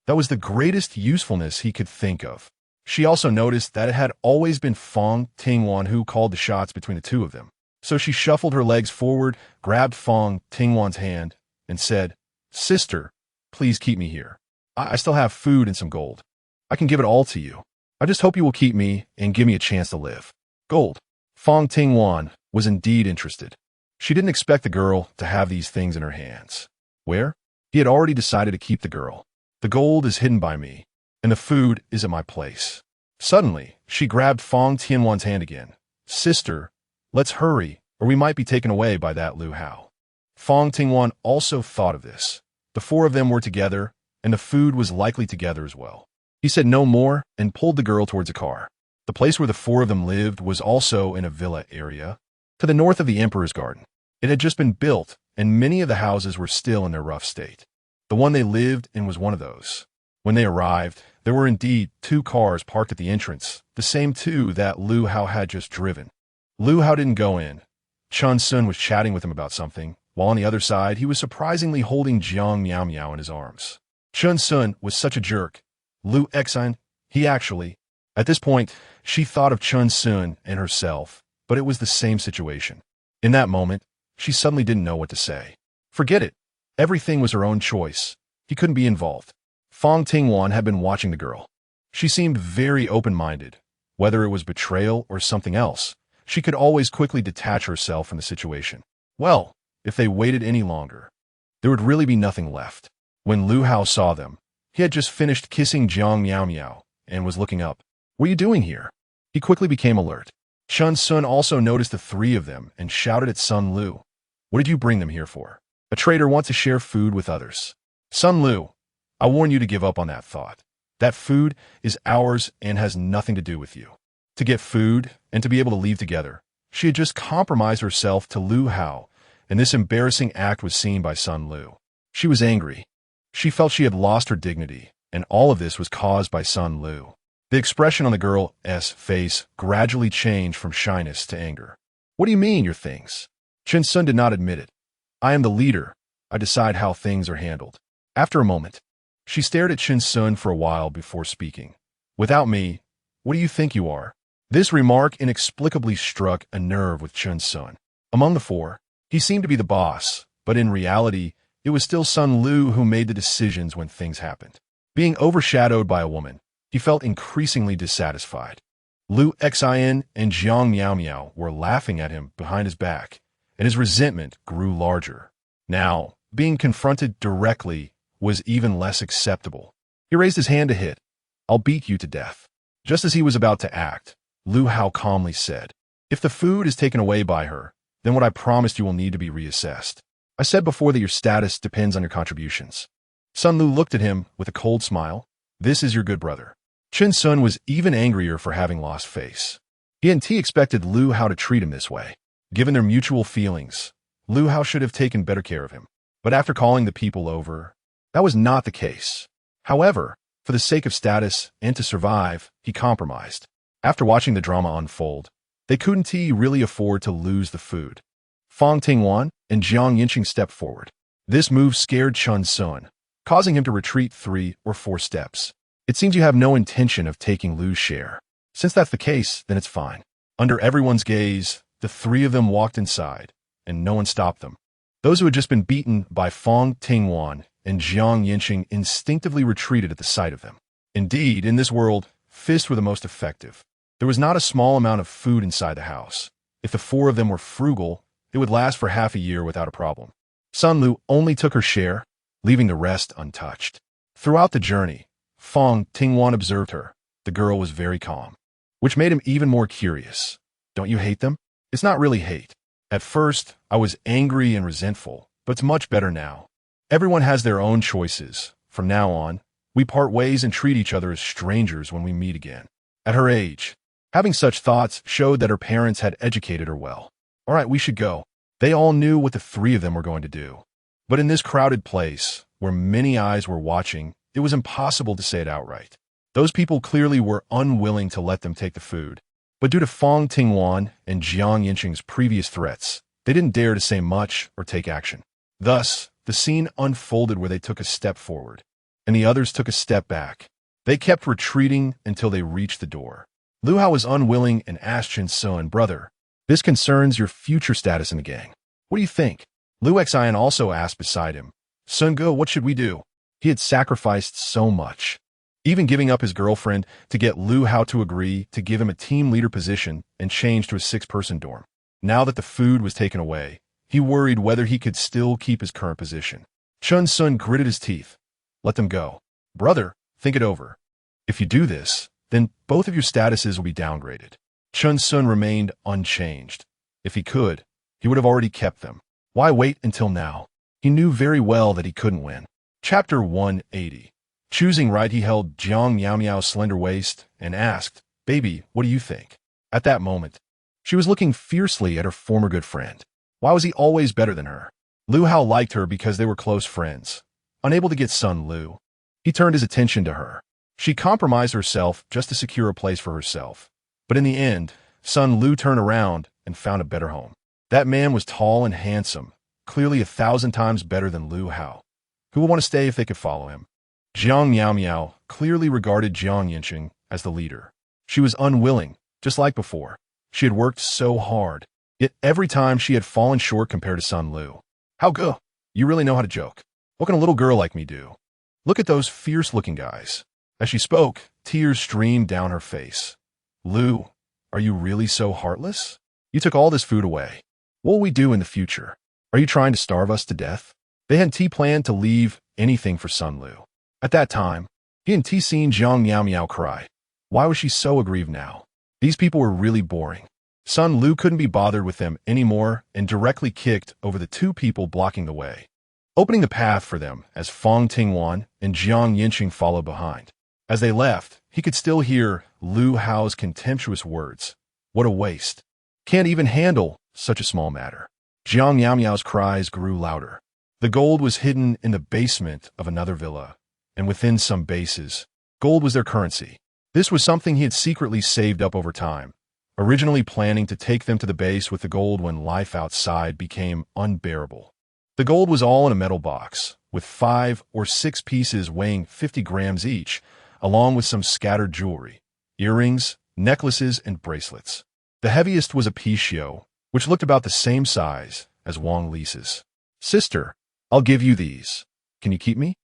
That was the greatest usefulness he could think of. She also noticed that it had always been Fang Tingwan who called the shots between the two of them. So she shuffled her legs forward, grabbed Fang Tingwan's hand, and said, Sister, please keep me here. I still have food and some gold. I can give it all to you. I just hope you will keep me and give me a chance to live. Gold. Fang Tingwan was indeed interested. She didn't expect the girl to have these things in her hands. Where? He had already decided to keep the girl. The gold is hidden by me, and the food is at my place. Suddenly, she grabbed Fang Tingwan's hand again. Sister, let's hurry, or we might be taken away by that Lu Hao. Fang Tingwan also thought of this. The four of them were together, and the food was likely together as well. He said no more and pulled the girl towards a car. The place where the four of them lived was also in a villa area, to the north of the Emperor's Garden. It had just been built, and many of the houses were still in their rough state. The one they lived in was one of those. When they arrived, there were indeed 2 cars parked at the entrance, the same 2 that Lu Hao had just driven. Lu Hao didn't go in. Chun Sun was chatting with him about something, while on the other side, he was surprisingly holding Jiang Miao Miao in his arms. Chun Sun was such a jerk. Lu Exine, he actually. At this point, she thought of Chun Sun and herself, but it was the same situation. In that moment, she suddenly didn't know what to say. Forget it. Everything was her own choice. He couldn't be involved. Fang Tingwan had been watching the girl. She seemed very open-minded. Whether it was betrayal or something else, she could always quickly detach herself from the situation. Well, if they waited any longer, there would really be nothing left. When Lu Hao saw them, he had just finished kissing Jiang Miao Miao and was looking up. What are you doing here? He quickly became alert. Chun Sun also noticed the 3 of them and shouted at Sun Lu. What did you bring them here for? A traitor wants to share food with others. Sun Lu, I warn you to give up on that thought. That food is ours and has nothing to do with you. To get food and to be able to leave together, she had just compromised herself to Lu Hao, and this embarrassing act was seen by Sun Lu. She was angry. She felt she had lost her dignity, and all of this was caused by Sun Lu. The expression on the girl's face gradually changed from shyness to anger. What do you mean, your things? Chun Sun did not admit it. I am the leader. I decide how things are handled. After a moment, she stared at Chun Sun for a while before speaking. Without me, what do you think you are? This remark inexplicably struck a nerve with Chun Sun. Among the 4, he seemed to be the boss, but in reality, it was still Sun Lu who made the decisions when things happened. Being overshadowed by a woman, he felt increasingly dissatisfied. Lu Xin and Jiang Miao Miao were laughing at him behind his back, and his resentment grew larger. Now, being confronted directly was even less acceptable. He raised his hand to hit. I'll beat you to death. Just as he was about to act, Lu Hao calmly said, if the food is taken away by her, then what I promised you will need to be reassessed. I said before that your status depends on your contributions. Sun Lu looked at him with a cold smile. This is your good brother. Chun Sun was even angrier for having lost face. He hadn't expected Lu Hao to treat him this way. Given their mutual feelings, Lu Hao should have taken better care of him. But after calling the people over, that was not the case. However, for the sake of status and to survive, he compromised. After watching the drama unfold, they couldn't really afford to lose the food. Fang Tingwan and Jiang Yancheng stepped forward. This move scared Chun Sun, causing him to retreat 3 or 4 steps. It seems you have no intention of taking Lu's share. Since that's the case, then it's fine. Under everyone's gaze, the 3 of them walked inside, and no one stopped them. Those who had just been beaten by Fang Tingwan and Jiang Yancheng instinctively retreated at the sight of them. Indeed, in this world, fists were the most effective. There was not a small amount of food inside the house. If the 4 of them were frugal, it would last for half a year without a problem. Sun Lu only took her share, leaving the rest untouched. Throughout the journey, Fang Tingwan observed her. The girl was very calm, which made him even more curious. Don't you hate them? It's not really hate. At first, I was angry and resentful, but it's much better now. Everyone has their own choices. From now on, we part ways and treat each other as strangers when we meet again. At her age, having such thoughts showed that her parents had educated her well. All right, we should go. They all knew what the three of them were going to do. But in this crowded place, where many eyes were watching, it was impossible to say it outright. Those people clearly were unwilling to let them take the food. But due to Fang Tingwan and Jiang Yancheng's previous threats, they didn't dare to say much or take action. Thus, the scene unfolded where they took a step forward, and the others took a step back. They kept retreating until they reached the door. Lu Hao was unwilling and asked Chen Sun, "Brother, this concerns your future status in the gang. What do you think?" Lu Xian also asked beside him, "Sun Ge, what should we do?" He had sacrificed so much, even giving up his girlfriend to get Lu Hao to agree to give him a team leader position and change to a 6-person dorm. Now that the food was taken away, he worried whether he could still keep his current position. Chen Sun gritted his teeth. "Let them go. Brother, think it over. If you do this, then both of your statuses will be downgraded." Chen Sun remained unchanged. If he could, he would have already kept them. Why wait until now? He knew very well that he couldn't win. Chapter 180. Choosing right, he held Jiang Miao Miao's slender waist and asked, "Baby, what do you think?" At that moment, she was looking fiercely at her former good friend. Why was he always better than her? Lu Hao liked her because they were close friends. Unable to get Sun Lu, he turned his attention to her. She compromised herself just to secure a place for herself. But in the end, Sun Lu turned around and found a better home. That man was tall and handsome, clearly 1,000 times better than Lu Hao. Who would want to stay if they could follow him? Jiang Miao Miao clearly regarded Jiang Yancheng as the leader. She was unwilling, just like before. She had worked so hard, yet every time she had fallen short compared to Sun Lu. "How good? You really know how to joke. What can a little girl like me do? Look at those fierce-looking guys." As she spoke, tears streamed down her face. "Lu, are you really so heartless? You took all this food away. What will we do in the future? Are you trying to starve us to death?" They hadn't planned to leave anything for Sun Lu. At that time, he hadn't seen Jiang Miao Miao cry. Why was she so aggrieved now? These people were really boring. Sun Lu couldn't be bothered with them anymore and directly kicked over the 2 people blocking the way, opening the path for them as Fang Tingwan and Jiang Yancheng followed behind. As they left, he could still hear Lu Hao's contemptuous words. "What a waste. Can't even handle such a small matter." Jiang Miao Miao's cries grew louder. The gold was hidden in the basement of another villa, and within some bases, gold was their currency. This was something he had secretly saved up over time, originally planning to take them to the base with the gold when life outside became unbearable. The gold was all in a metal box, with 5 or 6 pieces weighing 50 grams each, along with some scattered jewelry, earrings, necklaces, and bracelets. The heaviest was a picio, which looked about the same size as Wang Li's. "Sister, I'll give you these. Can you keep me?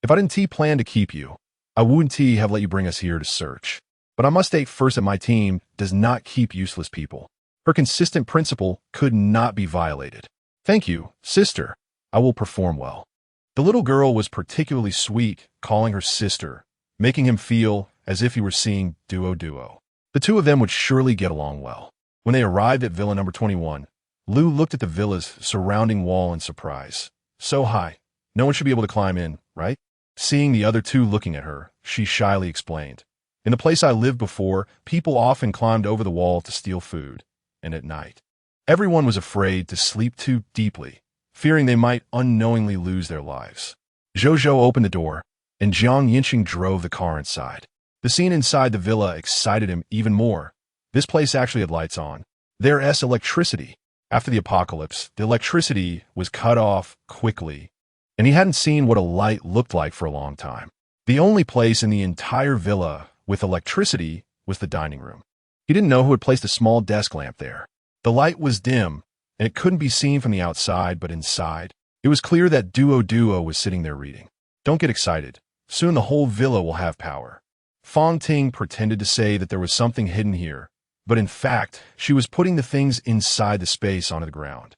If I didn't plan to keep you, I wouldn't have let you bring us here to search. But I must state first that my team does not keep useless people. Her consistent principle could not be violated." "Thank you, sister. I will perform well." The little girl was particularly sweet, calling her sister, making him feel as if he were seeing duo. The 2 of them would surely get along well. When they arrived at Villa number 21, Lu looked at the villa's surrounding wall in surprise. So high, no one should be able to climb in, right? Seeing the other 2 looking at her, she shyly explained, "In the place I lived before, people often climbed over the wall to steal food, and at night, everyone was afraid to sleep too deeply, fearing they might unknowingly lose their lives." Zhou opened the door, and Jiang Yancheng drove the car inside. The scene inside the villa excited him even more. This place actually had lights on. There's electricity. After the apocalypse, the electricity was cut off quickly, and he hadn't seen what a light looked like for a long time. The only place in the entire villa with electricity was the dining room. He didn't know who had placed a small desk lamp there. The light was dim, and it couldn't be seen from the outside, but inside, it was clear that Duo was sitting there reading. "Don't get excited. Soon the whole villa will have power." Fang Ting pretended to say that there was something hidden here, but in fact, she was putting the things inside the space onto the ground.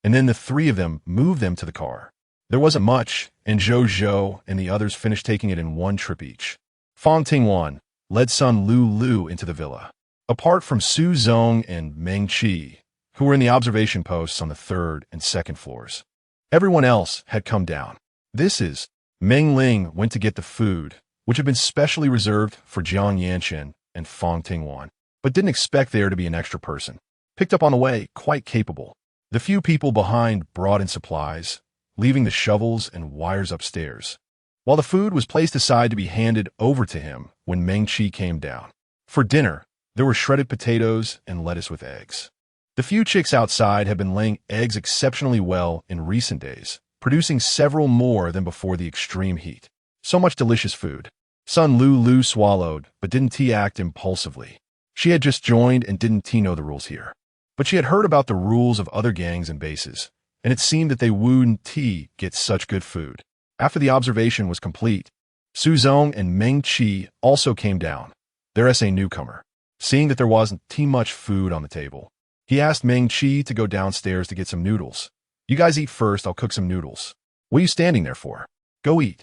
And then the 3 of them moved them to the car. There wasn't much, and Zhou and the others finished taking it in 1 trip each. Fang Tingwan led Sun Lu into the villa. Apart from Su Zong and Meng Qi, who were in the observation posts on the 3rd and 2nd floors, everyone else had come down. This is Meng Ling went to get the food, which had been specially reserved for Jiang Yancheng and Fang Tingwan, but didn't expect there to be an extra person. picked up on the way, quite capable. The few people behind brought in supplies, leaving the shovels and wires upstairs, while the food was placed aside to be handed over to him when Meng Qi came down. For dinner, there were shredded potatoes and lettuce with eggs. The few chicks outside had been laying eggs exceptionally well in recent days, producing several more than before the extreme heat. So much delicious food. Sun Lu swallowed, but didn't act impulsively. She had just joined and didn't know the rules here. But she had heard about the rules of other gangs and bases, and it seemed that they wouldn't get such good food. After the observation was complete, Su Zong and Meng Qi also came down. They're a newcomer. Seeing that there wasn't much food on the table, he asked Meng Qi to go downstairs to get some noodles. You guys eat first, I'll cook some noodles. What are you standing there for? Go eat.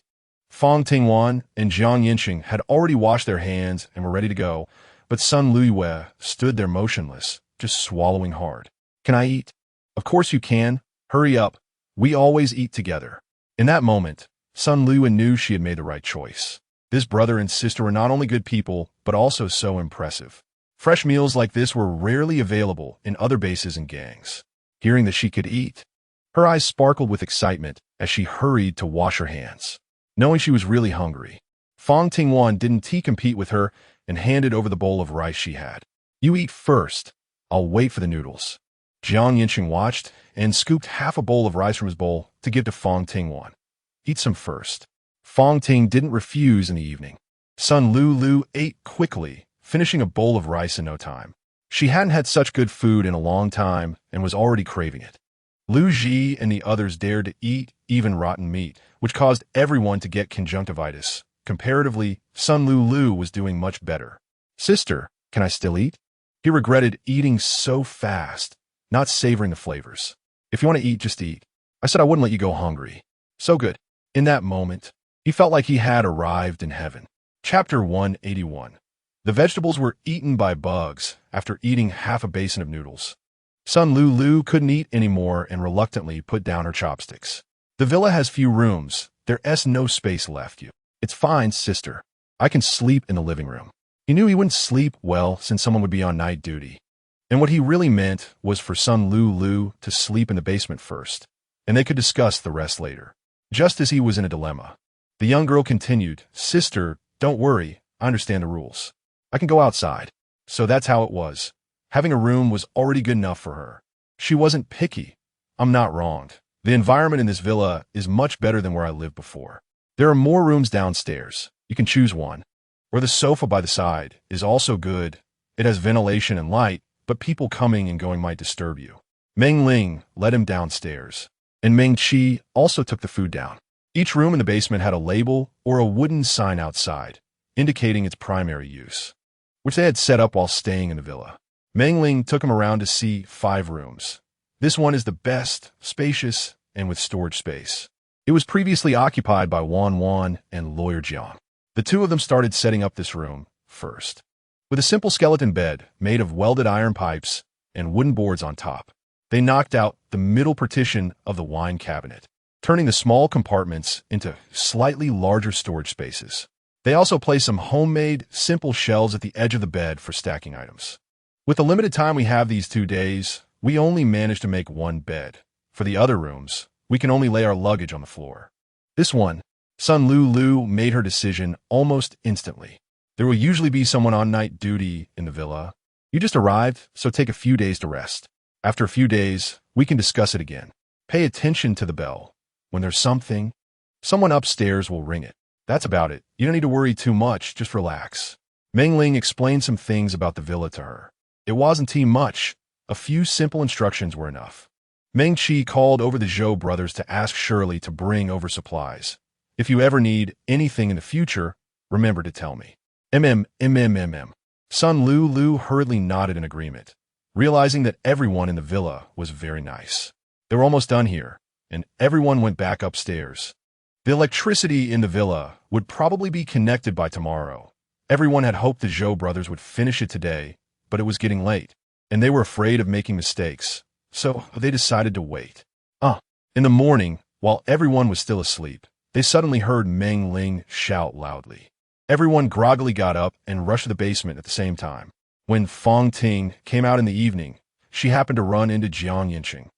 Fang Tingwan and Yancheng had already washed their hands and were ready to go, but Sun Luiyue stood there motionless, just swallowing hard. Can I eat? Of course you can. Hurry up. We always eat together. In that moment, Sun Luiyue knew she had made the right choice. This brother and sister were not only good people, but also so impressive. Fresh meals like this were rarely available in other bases and gangs. Hearing that she could eat, her eyes sparkled with excitement as she hurried to wash her hands. Knowing she was really hungry, Fang Tingwan didn't compete with her and handed over the bowl of rice she had. You eat first. I'll wait for the noodles. Jiang Yancheng watched and scooped half a bowl of rice from his bowl to give to Fang Tingwan. Eat some first. Fang Ting didn't refuse in the evening. Sun Lu ate quickly, finishing a bowl of rice in no time. She hadn't had such good food in a long time and was already craving it. Lu Ji and the others dared to eat even rotten meat, which caused everyone to get conjunctivitis. Comparatively, Sun Lu was doing much better. Sister, can I still eat? He regretted eating so fast, not savoring the flavors. If you want to eat, just eat. I said I wouldn't let you go hungry. So good. In that moment, he felt like he had arrived in heaven. Chapter 181. The vegetables were eaten by bugs after eating half a basin of noodles. Sun Lu couldn't eat anymore and reluctantly put down her chopsticks. The villa has few rooms. There's no space left you. It's fine, sister. I can sleep in the living room. He knew he wouldn't sleep well since someone would be on night duty. And what he really meant was for Sun Lu to sleep in the basement first, and they could discuss the rest later. Just as he was in a dilemma, the young girl continued, Sister, don't worry, I understand the rules. I can go outside. So that's how it was. Having a room was already good enough for her. She wasn't picky. I'm not wronged. The environment in this villa is much better than where I lived before. There are more rooms downstairs. You can choose one. Or the sofa by the side is also good. It has ventilation and light, but people coming and going might disturb you. Meng Ling led him downstairs, and Meng Qi also took the food down. Each room in the basement had a label or a wooden sign outside, indicating its primary use, which they had set up while staying in the villa. Meng Ling took him around to see 5 rooms. This one is the best, spacious, and with storage space. It was previously occupied by Wan and Lawyer Jiang. The two of them started setting up this room first, with a simple skeleton bed made of welded iron pipes and wooden boards on top. They knocked out the middle partition of the wine cabinet, turning the small compartments into slightly larger storage spaces. They also placed some homemade, simple shelves at the edge of the bed for stacking items. With the limited time we have these 2 days, we only managed to make 1 bed. For the other rooms, we can only lay our luggage on the floor. This one, Sun Lu made her decision almost instantly. There will usually be someone on night duty in the villa. You just arrived, so take a few days to rest. After a few days, we can discuss it again. Pay attention to the bell. When there's something, someone upstairs will ring it. That's about it. You don't need to worry too much, just relax. Meng Ling explained some things about the villa to her. It wasn't much. A few simple instructions were enough. Meng Qi called over the Zhou brothers to ask Shirley to bring over supplies. If you ever need anything in the future, remember to tell me. Sun Lu hurriedly nodded in agreement, realizing that everyone in the villa was very nice. They were almost done here, and everyone went back upstairs. The electricity in the villa would probably be connected by tomorrow. Everyone had hoped the Zhou brothers would finish it today, but it was getting late, and they were afraid of making mistakes, so they decided to wait. In the morning, while everyone was still asleep, they suddenly heard Meng Ling shout loudly. Everyone groggily got up and rushed to the basement at the same time. When Fang Ting came out in the evening, she happened to run into Yancheng,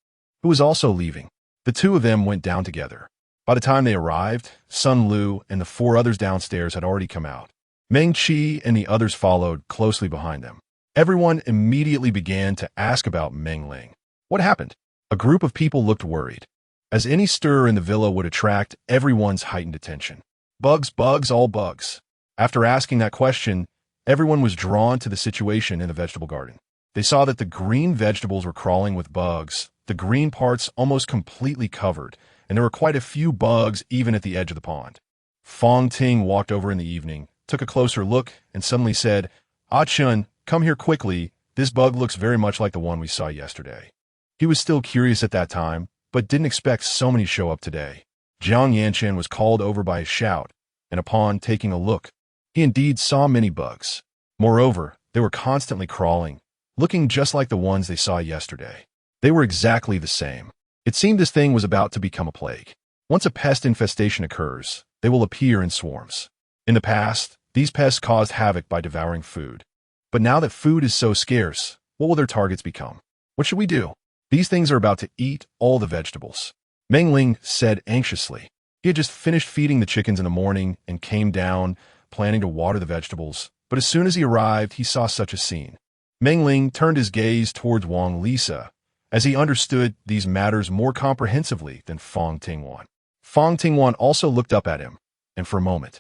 who was also leaving. The two of them went down together. By the time they arrived, Sun Lu and the four others downstairs had already come out. Meng Qi and the others followed closely behind them. Everyone immediately began to ask about Meng Ling. What happened? A group of people looked worried, as any stir in the villa would attract everyone's heightened attention. Bugs, bugs, all bugs. After asking that question, everyone was drawn to the situation in the vegetable garden. They saw that the green vegetables were crawling with bugs, the green parts almost completely covered, and there were quite a few bugs even at the edge of the pond. Fang Ting walked over in the evening, took a closer look, and suddenly said, "Ah Chun, come here quickly. This bug looks very much like the one we saw yesterday." He was still curious at that time, but didn't expect so many show up today. Jiang Yancheng was called over by a shout, and upon taking a look, he indeed saw many bugs. Moreover, they were constantly crawling, looking just like the ones they saw yesterday. They were exactly the same. It seemed this thing was about to become a plague. Once a pest infestation occurs, they will appear in swarms. In the past, these pests caused havoc by devouring food. But now that food is so scarce, what will their targets become? What should we do? These things are about to eat all the vegetables. Meng Ling said anxiously. He had just finished feeding the chickens in the morning and came down, planning to water the vegetables. But as soon as he arrived, he saw such a scene. Meng Ling turned his gaze towards Wang Lisa, as he understood these matters more comprehensively than Fang Tingwan. Fang Tingwan also looked up at him, and for a moment,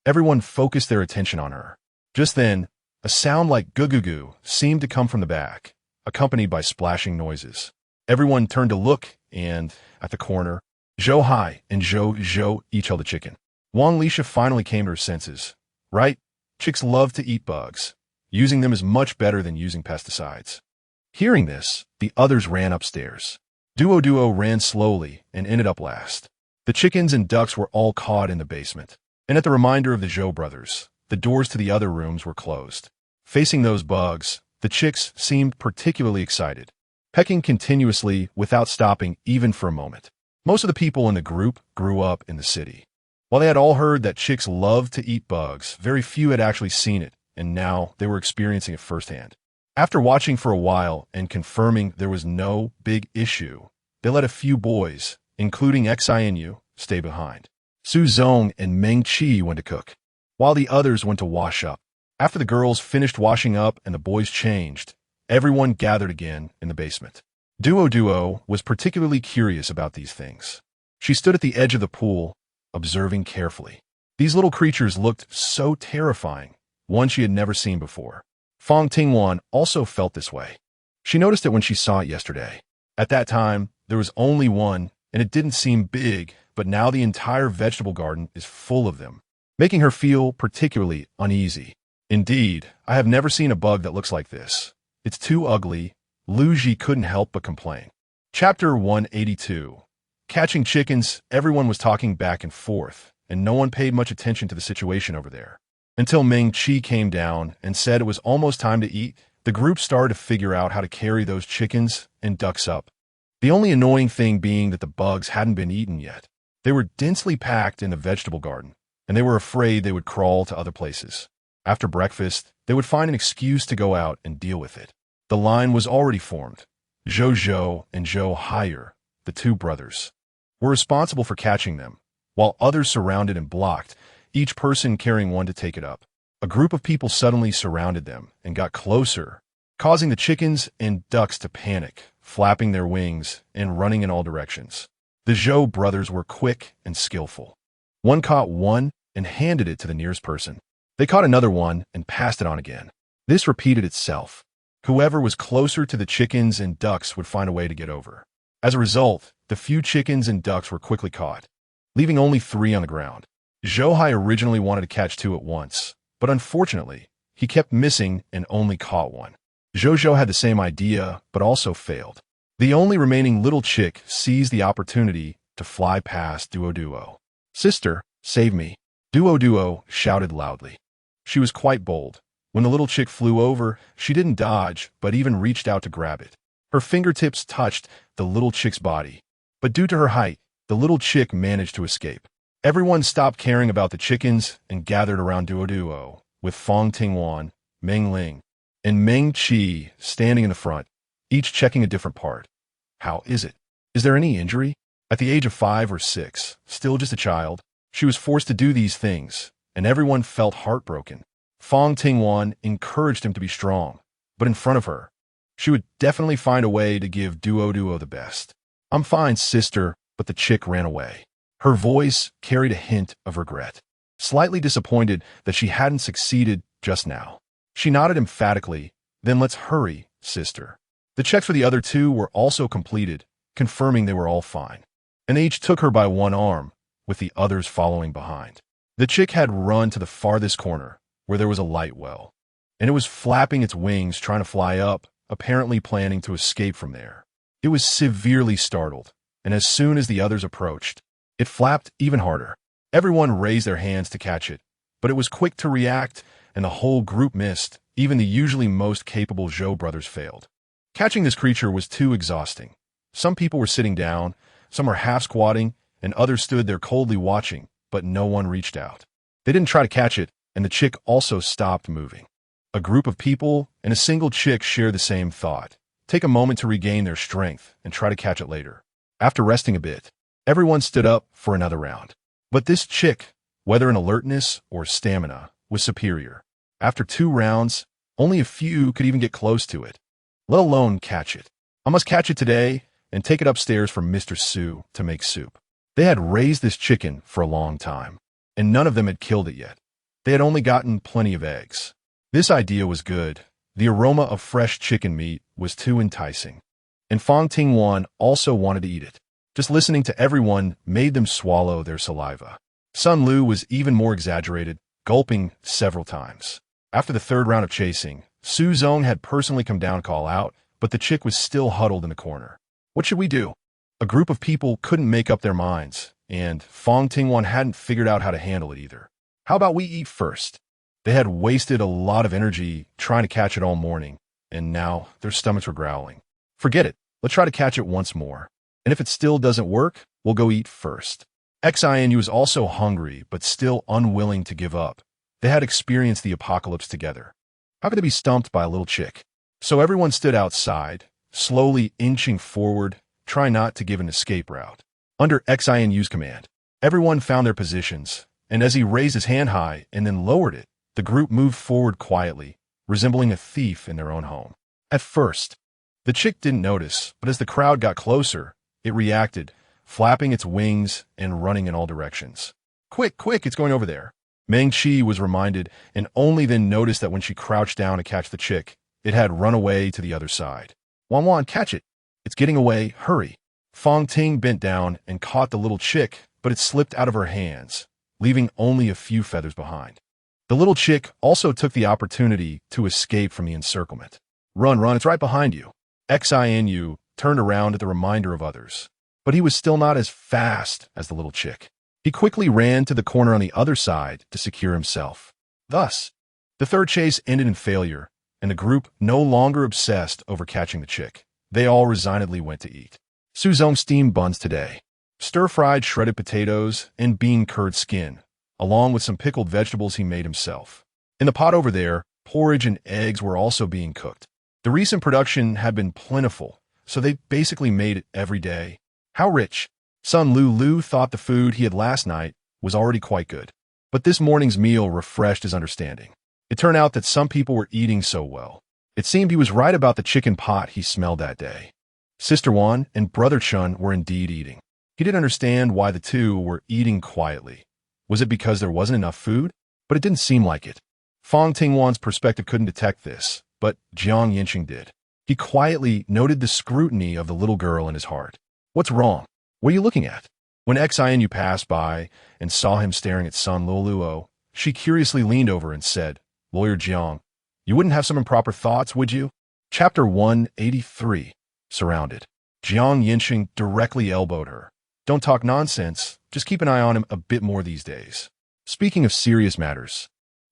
everyone focused their attention on her. Just then, a sound like gu-gu-gu seemed to come from the back, accompanied by splashing noises. Everyone turned to look, and, at the corner, Zhou Hai and Zhou each held a chicken. Wang Lisa finally came to her senses. Right? Chicks love to eat bugs. Using them is much better than using pesticides. Hearing this, the others ran upstairs. Duo ran slowly and ended up last. The chickens and ducks were all caught in the basement. And at the reminder of the Zhou brothers, the doors to the other rooms were closed. Facing those bugs, the chicks seemed particularly excited, pecking continuously without stopping even for a moment. Most of the people in the group grew up in the city. While they had all heard that chicks loved to eat bugs, very few had actually seen it, and now they were experiencing it firsthand. After watching for a while and confirming there was no big issue, they let a few boys, including Xinu, stay behind. Su Zong and Meng Qi went to cook, while the others went to wash up. After the girls finished washing up and the boys changed, everyone gathered again in the basement. Duo was particularly curious about these things. She stood at the edge of the pool, observing carefully. These little creatures looked so terrifying, one she had never seen before. Fang Tingwan also felt this way. She noticed it when she saw it yesterday. At that time, there was only one, and it didn't seem big, but now the entire vegetable garden is full of them, making her feel particularly uneasy. Indeed, I have never seen a bug that looks like this. It's too ugly. Lu Ji couldn't help but complain. Chapter 182. Catching chickens, everyone was talking back and forth, and no one paid much attention to the situation over there. Until Meng Qi came down and said it was almost time to eat, the group started to figure out how to carry those chickens and ducks up. The only annoying thing being that the bugs hadn't been eaten yet. They were densely packed in the vegetable garden, and they were afraid they would crawl to other places. After breakfast, they would find an excuse to go out and deal with it. The line was already formed. Zhou and Zhou Hai, the two brothers, were responsible for catching them, while others surrounded and blocked, each person carrying one to take it up. A group of people suddenly surrounded them and got closer, causing the chickens and ducks to panic, flapping their wings and running in all directions. The Zhou brothers were quick and skillful. One caught one and handed it to the nearest person. They caught another one and passed it on again. This repeated itself. Whoever was closer to the chickens and ducks would find a way to get over. As a result, the few chickens and ducks were quickly caught, leaving only 3 on the ground. Zhou Hai originally wanted to catch 2 at once, but unfortunately, he kept missing and only caught 1. Zhou had the same idea, but also failed. The only remaining little chick seized the opportunity to fly past Duo. "Sister, save me," Duo shouted loudly. She was quite bold. When the little chick flew over, she didn't dodge, but even reached out to grab it. Her fingertips touched the little chick's body, but due to her height, the little chick managed to escape. Everyone stopped caring about the chickens and gathered around Duo, with Fang Tingwan, Meng Ling, and Meng Qi standing in the front, each checking a different part. How is it? Is there any injury? At the age of 5 or 6, still just a child, she was forced to do these things, and everyone felt heartbroken. Fang Tingwan encouraged him to be strong, but in front of her, she would definitely find a way to give Duo the best. I'm fine, sister, but the chick ran away. Her voice carried a hint of regret, slightly disappointed that she hadn't succeeded just now. She nodded emphatically, then let's hurry, sister. The checks for the other two were also completed, confirming they were all fine. And they each took her by one arm, with the others following behind. The chick had run to the farthest corner, where there was a light well, and it was flapping its wings trying to fly up, apparently planning to escape from there. It was severely startled, and as soon as the others approached, it flapped even harder. Everyone raised their hands to catch it, but it was quick to react, and the whole group missed. Even the usually most capable Zhou brothers failed. Catching this creature was too exhausting. Some people were sitting down, some were half squatting, and others stood there coldly watching, but no one reached out. They didn't try to catch it, and the chick also stopped moving. A group of people and a single chick share the same thought. Take a moment to regain their strength and try to catch it later. After resting a bit, everyone stood up for another round. But this chick, whether in alertness or stamina, was superior. After 2 rounds, only a few could even get close to it, let alone catch it. I must catch it today and take it upstairs for Mr. Su to make soup. They had raised this chicken for a long time, and none of them had killed it yet. They had only gotten plenty of eggs. This idea was good. The aroma of fresh chicken meat was too enticing. And Fang Tingwan also wanted to eat it. Just listening to everyone made them swallow their saliva. Sun Lu was even more exaggerated, gulping several times. After the 3rd round of chasing, Su Zong had personally come down to call out, but the chick was still huddled in the corner. What should we do? A group of people couldn't make up their minds, and Fang Tingwan hadn't figured out how to handle it either. How about we eat first? They had wasted a lot of energy trying to catch it all morning, and now their stomachs were growling. Forget it. Let's try to catch it once more. And if it still doesn't work, we'll go eat first. Xinu was also hungry, but still unwilling to give up. They had experienced the apocalypse together. How could they be stumped by a little chick? So everyone stood outside, slowly inching forward, trying not to give an escape route. Under Xinu's command, everyone found their positions, and as he raised his hand high and then lowered it, the group moved forward quietly, resembling a thief in their own home. At first, the chick didn't notice, but as the crowd got closer, it reacted, flapping its wings and running in all directions. Quick, quick, it's going over there. Meng Qi was reminded and only then noticed that when she crouched down to catch the chick, it had run away to the other side. Wan Wan, catch it. It's getting away, hurry. Fang Ting bent down and caught the little chick, but it slipped out of her hands, leaving only a few feathers behind. The little chick also took the opportunity to escape from the encirclement. Run, run, it's right behind you. Xinu turned around at the reminder of others, but he was still not as fast as the little chick. He quickly ran to the corner on the other side to secure himself. Thus, the 3rd chase ended in failure, and the group no longer obsessed over catching the chick. They all resignedly went to eat. Su Zong steamed buns today, stir-fried shredded potatoes, and bean curd skin, along with some pickled vegetables he made himself. In the pot over there, porridge and eggs were also being cooked. The recent production had been plentiful, so they basically made it every day. How rich! Sun Lu thought the food he had last night was already quite good, but this morning's meal refreshed his understanding. It turned out that some people were eating so well. It seemed he was right about the chicken pot he smelled that day. Sister Wan and Brother Chun were indeed eating. He didn't understand why the two were eating quietly. Was it because there wasn't enough food? But it didn't seem like it. Fang Tingwan's perspective couldn't detect this, but Jiang Yancheng did. He quietly noted the scrutiny of the little girl in his heart. What's wrong? What are you looking at? When Xinu passed by and saw him staring at Sun Luoluo, she curiously leaned over and said, Lawyer Jiang, you wouldn't have some improper thoughts, would you? Chapter 183. Surrounded. Jiang Yancheng directly elbowed her. Don't talk nonsense, just keep an eye on him a bit more these days. Speaking of serious matters,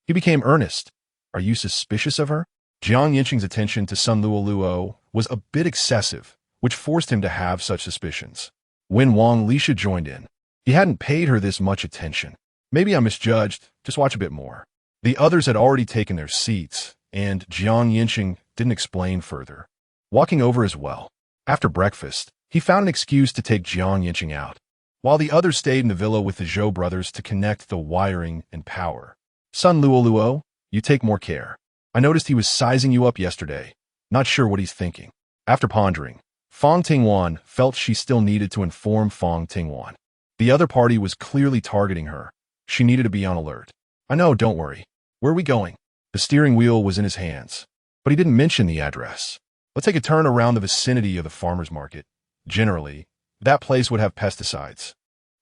he became earnest. Are you suspicious of her? Jiang Yancheng's attention to Sun Luoluo was a bit excessive, which forced him to have such suspicions. When Wang Lisha joined in, he hadn't paid her this much attention. Maybe I misjudged, just watch a bit more. The others had already taken their seats, and Jiang Yancheng didn't explain further. walking over as well. After breakfast, he found an excuse to take Yancheng out, while the others stayed in the villa with the Zhou brothers to connect the wiring and power. Son Luo, you take more care. I noticed he was sizing you up yesterday. Not sure what he's thinking. After pondering, Fang Tingwan felt she still needed to inform Fang Tingwan. The other party was clearly targeting her. She needed to be on alert. I know, don't worry. Where are we going? The steering wheel was in his hands, but he didn't mention the address. Let's take a turn around the vicinity of the farmer's market. Generally, that place would have pesticides.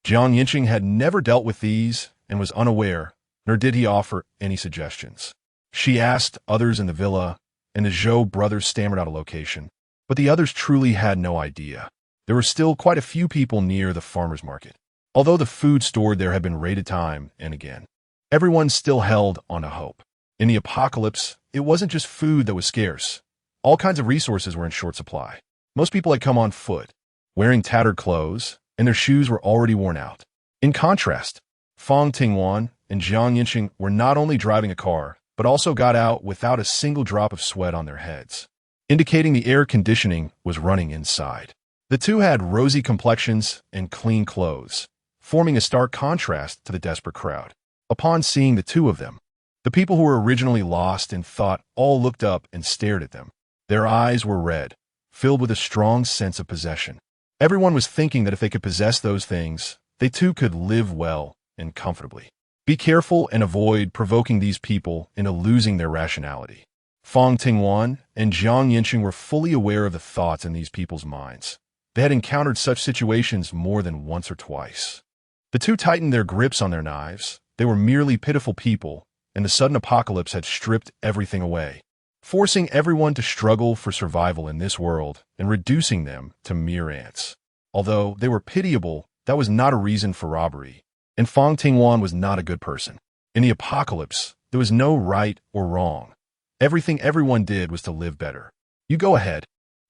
Yancheng had never dealt with these and was unaware, nor did he offer any suggestions. She asked others in the villa, and the Zhou brothers stammered out a location, but the others truly had no idea. There were still quite a few people near the farmer's market. Although the food stored there had been raided time and again, everyone still held on to hope. In the apocalypse, it wasn't just food that was scarce. All kinds of resources were in short supply. Most people had come on foot, wearing tattered clothes, and their shoes were already worn out. In contrast, Fang Tingwan and Yancheng were not only driving a car, but also got out without a single drop of sweat on their heads, indicating the air conditioning was running inside. The two had rosy complexions and clean clothes, forming a stark contrast to the desperate crowd. Upon seeing the two of them, the people who were originally lost in thought all looked up and stared at them. Their eyes were red, filled with a strong sense of possession. Everyone was thinking that if they could possess those things, they too could live well and comfortably. Be careful and avoid provoking these people into losing their rationality. Fang Tingwan and Yancheng were fully aware of the thoughts in these people's minds. They had encountered such situations more than once or twice. The two tightened their grips on their knives. They were merely pitiful people, and the sudden apocalypse had stripped everything away, forcing everyone to struggle for survival in this world and reducing them to mere ants. Although they were pitiable, that was not a reason for robbery, and Fang Tingwan was not a good person. In the apocalypse, there was no right or wrong. Everything everyone did was to live better. You go ahead.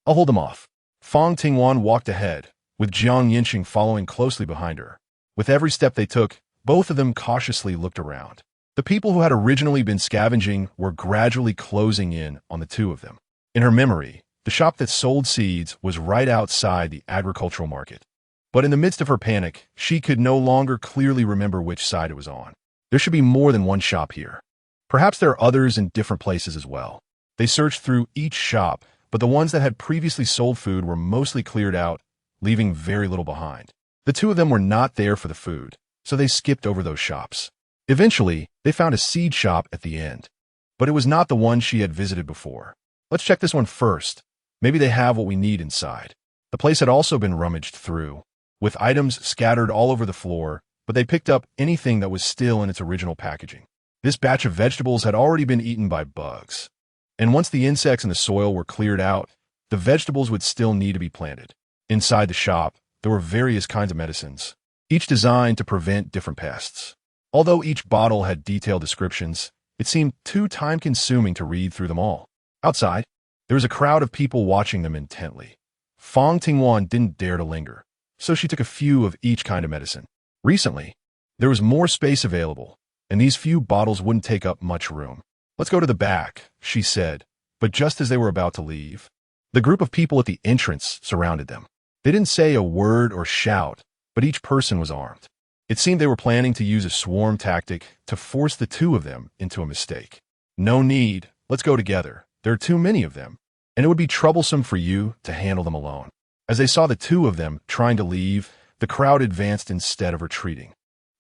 I'll hold them off. Fang Tingwan walked ahead, with Yancheng following closely behind her. With every step they took, both of them cautiously looked around. The people who had originally been scavenging were gradually closing in on the two of them. In her memory, the shop that sold seeds was right outside the agricultural market. But in the midst of her panic, she could no longer clearly remember which side it was on. There should be more than one shop here. Perhaps there are others in different places as well. They searched through each shop, but the ones that had previously sold food were mostly cleared out, leaving very little behind. The two of them were not there for the food, so they skipped over those shops. Eventually, they found a seed shop at the end, but it was not the one she had visited before. Let's check this one first. Maybe they have what we need inside. The place had also been rummaged through, with items scattered all over the floor, but they picked up anything that was still in its original packaging. This batch of vegetables had already been eaten by bugs, and once the insects in the soil were cleared out, the vegetables would still need to be planted. Inside the shop, there were various kinds of medicines, each designed to prevent different pests. Although each bottle had detailed descriptions, it seemed too time-consuming to read through them all. Outside, there was a crowd of people watching them intently. Fang Tingwan didn't dare to linger, so she took a few of each kind of medicine. Recently, there was more space available, and these few bottles wouldn't take up much room. Let's go to the back, she said, but just as they were about to leave, the group of people at the entrance surrounded them. They didn't say a word or shout, but each person was armed. It seemed they were planning to use a swarm tactic to force the two of them into a mistake. No need, let's go together. There are too many of them, and it would be troublesome for you to handle them alone. As they saw the two of them trying to leave, the crowd advanced instead of retreating.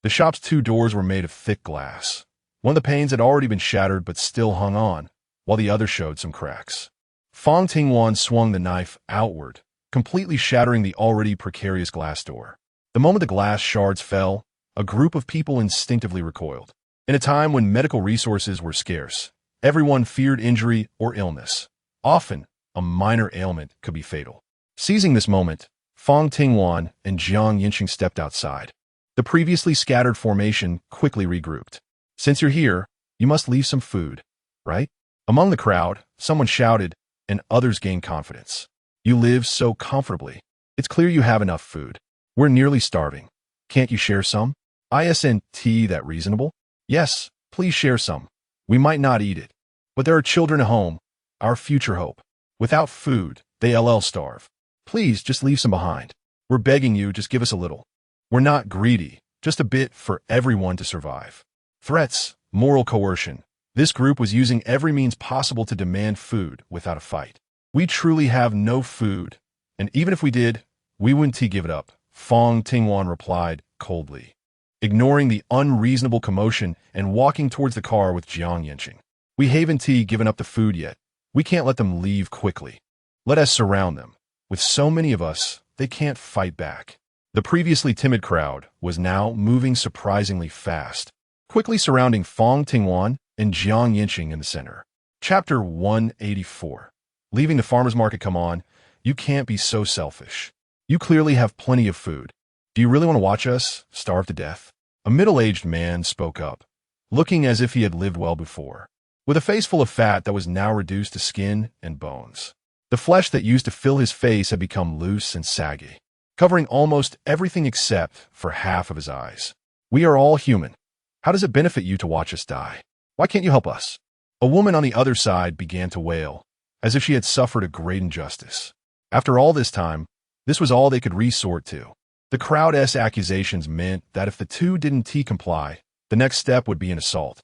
The shop's two doors were made of thick glass. One of the panes had already been shattered but still hung on, while the other showed some cracks. Fang Tingwan swung the knife outward, completely shattering the already precarious glass door. The moment the glass shards fell, a group of people instinctively recoiled. In a time when medical resources were scarce, everyone feared injury or illness. Often, a minor ailment could be fatal. Seizing this moment, Fang Tingwan and Yancheng stepped outside. The previously scattered formation quickly regrouped. Since you're here, you must leave some food, right? Among the crowd, someone shouted, and others gained confidence. You live so comfortably. It's clear you have enough food. We're nearly starving. Can't you share some? Isn't that reasonable? Yes, please share some. We might not eat it, but there are children at home, our future hope. Without food, They starve. Please, just leave some behind. We're begging you, just give us a little. We're not greedy, just a bit for everyone to survive. Threats, moral coercion. This group was using every means possible to demand food without a fight. We truly have no food, and even if we did, we wouldn't give it up, Fang Tingwan replied coldly, ignoring the unreasonable commotion and walking towards the car with Yancheng. We haven't given up the food yet. We can't let them leave quickly. Let us surround them. With so many of us, they can't fight back. The previously timid crowd was now moving surprisingly fast, quickly surrounding Fang Tingwan and Yancheng in the center. Chapter 184. Leaving the farmer's market. Come on, you can't be so selfish. You clearly have plenty of food. Do you really want to watch us starve to death? A middle-aged man spoke up, looking as if he had lived well before, with a face full of fat that was now reduced to skin and bones. The flesh that used to fill his face had become loose and saggy, covering almost everything except for half of his eyes. We are all human. How does it benefit you to watch us die? Why can't you help us? A woman on the other side began to wail, as if she had suffered a great injustice. After all this time, this was all they could resort to. The crowd's accusations meant that if the two didn't comply, the next step would be an assault.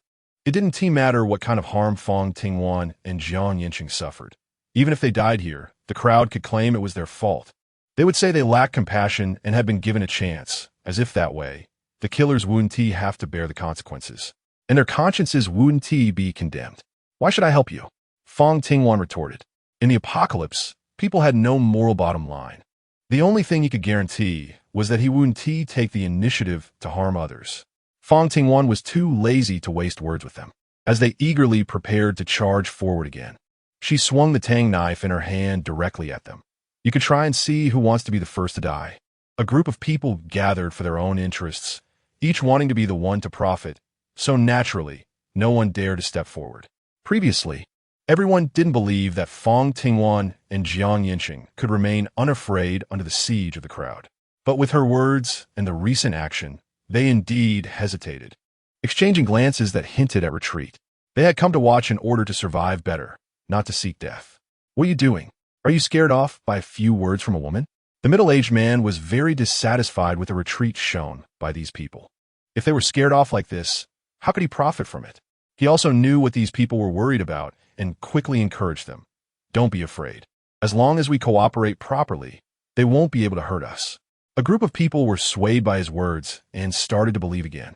It didn't matter what kind of harm Fang Tingwan and Yancheng suffered. Even if they died here, the crowd could claim it was their fault. They would say they lacked compassion and had been given a chance, as if that way, the killers wouldn't have to bear the consequences, and their consciences wouldn't be condemned. Why should I help you? Fang Tingwan retorted. In the apocalypse, people had no moral bottom line. The only thing he could guarantee was that he wouldn't take the initiative to harm others. Fang Tingwan was too lazy to waste words with them, as they eagerly prepared to charge forward again. She swung the Tang knife in her hand directly at them. You could try and see who wants to be the first to die. A group of people gathered for their own interests, each wanting to be the one to profit, so naturally, no one dared to step forward. Previously, everyone didn't believe that Fang Tingwan and Yancheng could remain unafraid under the siege of the crowd. But with her words and the recent action, they indeed hesitated, exchanging glances that hinted at retreat. They had come to watch in order to survive better, not to seek death. What are you doing? Are you scared off by a few words from a woman? The middle-aged man was very dissatisfied with the retreat shown by these people. If they were scared off like this, how could he profit from it? He also knew what these people were worried about and quickly encouraged them. Don't be afraid. As long as we cooperate properly, they won't be able to hurt us. A group of people were swayed by his words and started to believe again,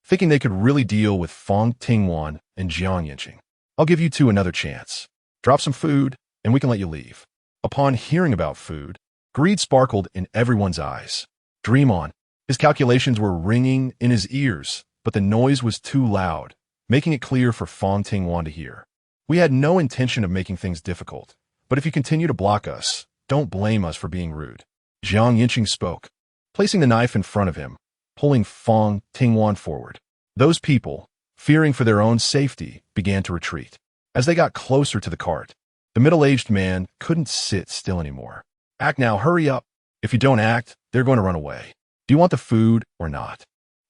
thinking they could really deal with Fang Tingwan and Yancheng. I'll give you two another chance. Drop some food, and we can let you leave. Upon hearing about food, greed sparkled in everyone's eyes. Dream on. His calculations were ringing in his ears, but the noise was too loud, making it clear for Fang Tingwan to hear. We had no intention of making things difficult, but if you continue to block us, don't blame us for being rude. Yancheng spoke, placing the knife in front of him, pulling Fang Tingwan forward. Those people, fearing for their own safety, began to retreat. As they got closer to the cart, the middle-aged man couldn't sit still anymore. Act now, hurry up. If you don't act, they're going to run away. Do you want the food or not?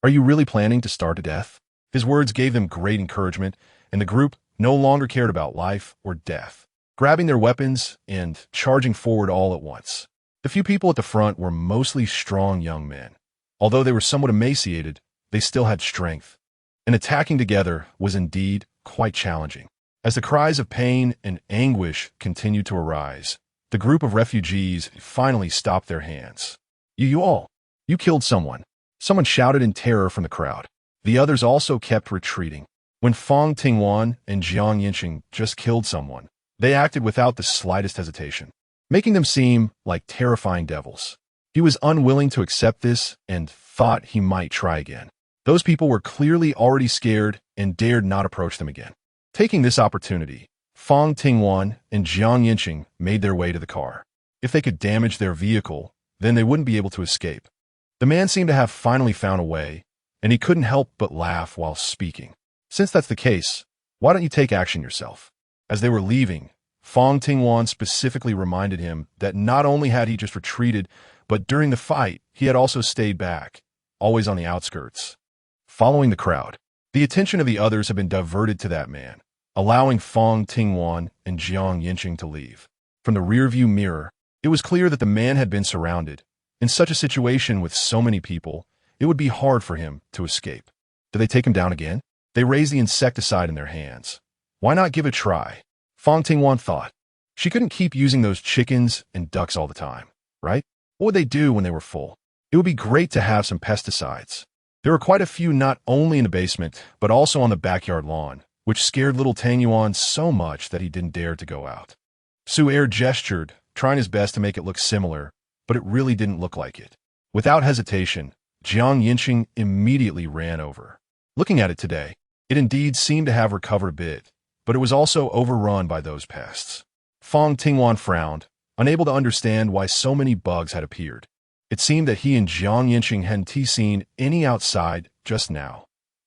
Are you really planning to starve to death? His words gave them great encouragement, and the group no longer cared about life or death, grabbing their weapons and charging forward all at once. The few people at the front were mostly strong young men. Although they were somewhat emaciated, they still had strength, and attacking together was indeed quite challenging. As the cries of pain and anguish continued to arise, the group of refugees finally stopped their hands. You killed someone. Someone shouted in terror from the crowd. The others also kept retreating. When Fang Tingwan and Yancheng just killed someone, they acted without the slightest hesitation, making them seem like terrifying devils. He was unwilling to accept this and thought he might try again. Those people were clearly already scared and dared not approach them again. Taking this opportunity, Fang Tingwan and Yancheng made their way to the car. If they could damage their vehicle, then they wouldn't be able to escape. The man seemed to have finally found a way, and he couldn't help but laugh while speaking. Since that's the case, why don't you take action yourself? As they were leaving, Fang Tingwan specifically reminded him that not only had he just retreated, but during the fight, he had also stayed back, always on the outskirts. Following the crowd, the attention of the others had been diverted to that man, allowing Fang Tingwan and Yancheng to leave. From the rearview mirror, it was clear that the man had been surrounded. In such a situation with so many people, it would be hard for him to escape. Did they take him down again? They raised the insecticide in their hands. Why not give it a try? Fang Tingwan thought. She couldn't keep using those chickens and ducks all the time, right? What would they do when they were full? It would be great to have some pesticides. There were quite a few not only in the basement, but also on the backyard lawn, which scared little Tang Yuan so much that he didn't dare to go out. Su-er gestured, trying his best to make it look similar, but it really didn't look like it. Without hesitation, Yancheng immediately ran over. Looking at it today, it indeed seemed to have recovered a bit, but it was also overrun by those pests. Fang Tingwan frowned, unable to understand why so many bugs had appeared. It seemed that he and Yancheng hadn't seen any outside just now.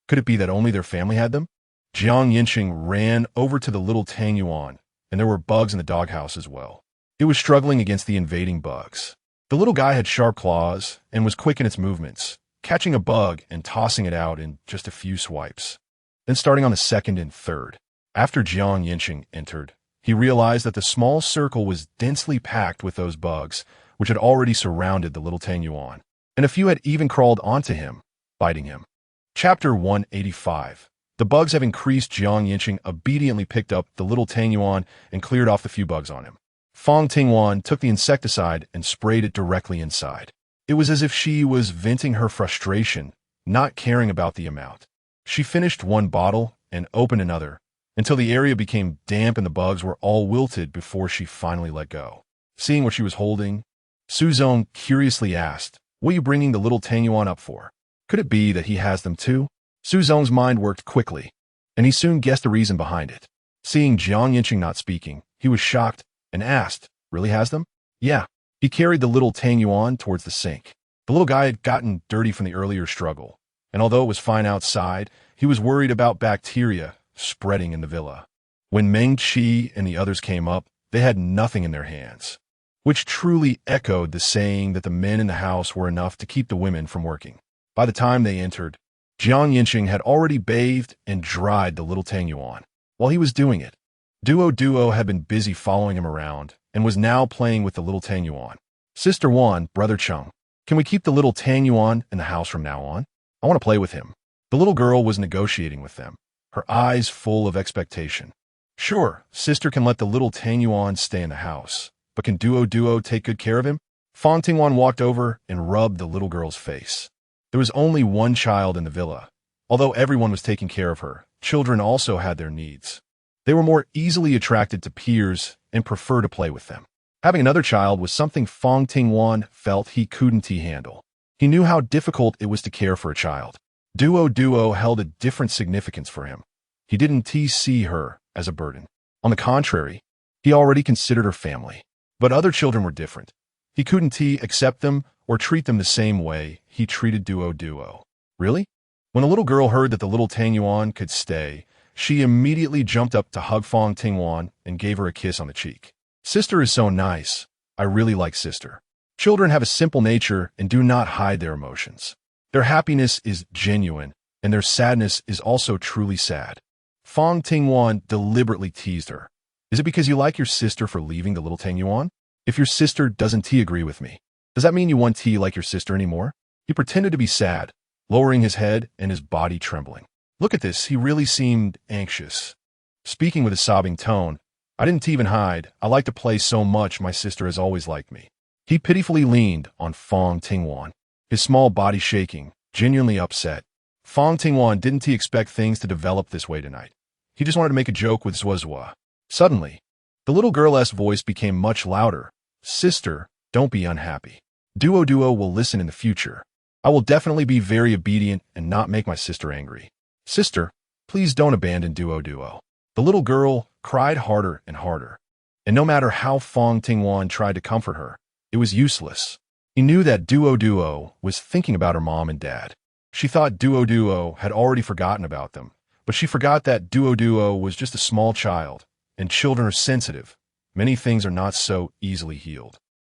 Could it be that only their family had them? Yancheng ran over to the little Tang Yuan, and there were bugs in the doghouse as well. It was struggling against the invading bugs. The little guy had sharp claws and was quick in its movements, catching a bug and tossing it out in just a few swipes. Then starting on the second and third. After Yancheng entered, he realized that the small circle was densely packed with those bugs, which had already surrounded the little Tang Yuan, and a few had even crawled onto him, biting him. Chapter 185. The bugs have increased. Yancheng obediently picked up the little Tang Yuan and cleared off the few bugs on him. Fang Tingwan took the insecticide and sprayed it directly inside. It was as if she was venting her frustration, not caring about the amount. She finished one bottle and opened another, until the area became damp and the bugs were all wilted before she finally let go. Seeing what she was holding, Suzong curiously asked, "What are you bringing the little Tang Yuan up for? Could it be that he has them too?" Suzong's mind worked quickly, and he soon guessed the reason behind it. Seeing Yancheng not speaking, he was shocked and asked, "Really has them?" "Yeah." He carried the little Tang Yuan towards the sink. The little guy had gotten dirty from the earlier struggle, and although it was fine outside, he was worried about bacteria spreading in the villa. When Meng Qi and the others came up, they had nothing in their hands, which truly echoed the saying that the men in the house were enough to keep the women from working. By the time they entered, Yancheng had already bathed and dried the little Tang Yuan. While he was doing it, Duo had been busy following him around and was now playing with the little Tang Yuan. "Sister Wan, Brother Chung, can we keep the little Tang Yuan in the house from now on? I want to play with him." The little girl was negotiating with them, her eyes full of expectation. "Sure, sister can let the little Tang Yuan stay in the house, but can Duo take good care of him?" Fang Tingwan walked over and rubbed the little girl's face. There was only one child in the villa. Although everyone was taking care of her, children also had their needs. They were more easily attracted to peers and prefer to play with them. Having another child was something Fang Tingwan felt he couldn't handle. He knew how difficult it was to care for a child. Duo held a different significance for him. He didn't see her as a burden. On the contrary, he already considered her family. But other children were different. He couldn't accept them or treat them the same way he treated Duo. Really? When the little girl heard that the little Tang Yuan could stay, she immediately jumped up to hug Fang Tingwan and gave her a kiss on the cheek. "Sister is so nice. I really like sister." Children have a simple nature and do not hide their emotions. Their happiness is genuine, and their sadness is also truly sad. Fang Tingwan deliberately teased her. "Is it because you like your sister for leaving the little Tang Yuan? If your sister doesn't agree with me, does that mean you want like your sister anymore?" He pretended to be sad, lowering his head and his body trembling. Look at this, he really seemed anxious. Speaking with a sobbing tone, "I didn't even hide. I like to play so much, my sister has always liked me." He pitifully leaned on Fang Tingwan, his small body shaking, genuinely upset. Fang Tingwan didn't expect things to develop this way tonight. He just wanted to make a joke with Zuozua. Suddenly, the little girl's voice became much louder. "Sister, don't be unhappy. Duo will listen in the future. I will definitely be very obedient and not make my sister angry. Sister, please don't abandon Duo." The little girl cried harder and harder, and no matter how Fang Tingwan tried to comfort her, it was useless. He knew that Duo was thinking about her mom and dad. She thought Duo had already forgotten about them, but she forgot that Duo was just a small child, and children are sensitive. Many things are not so easily healed.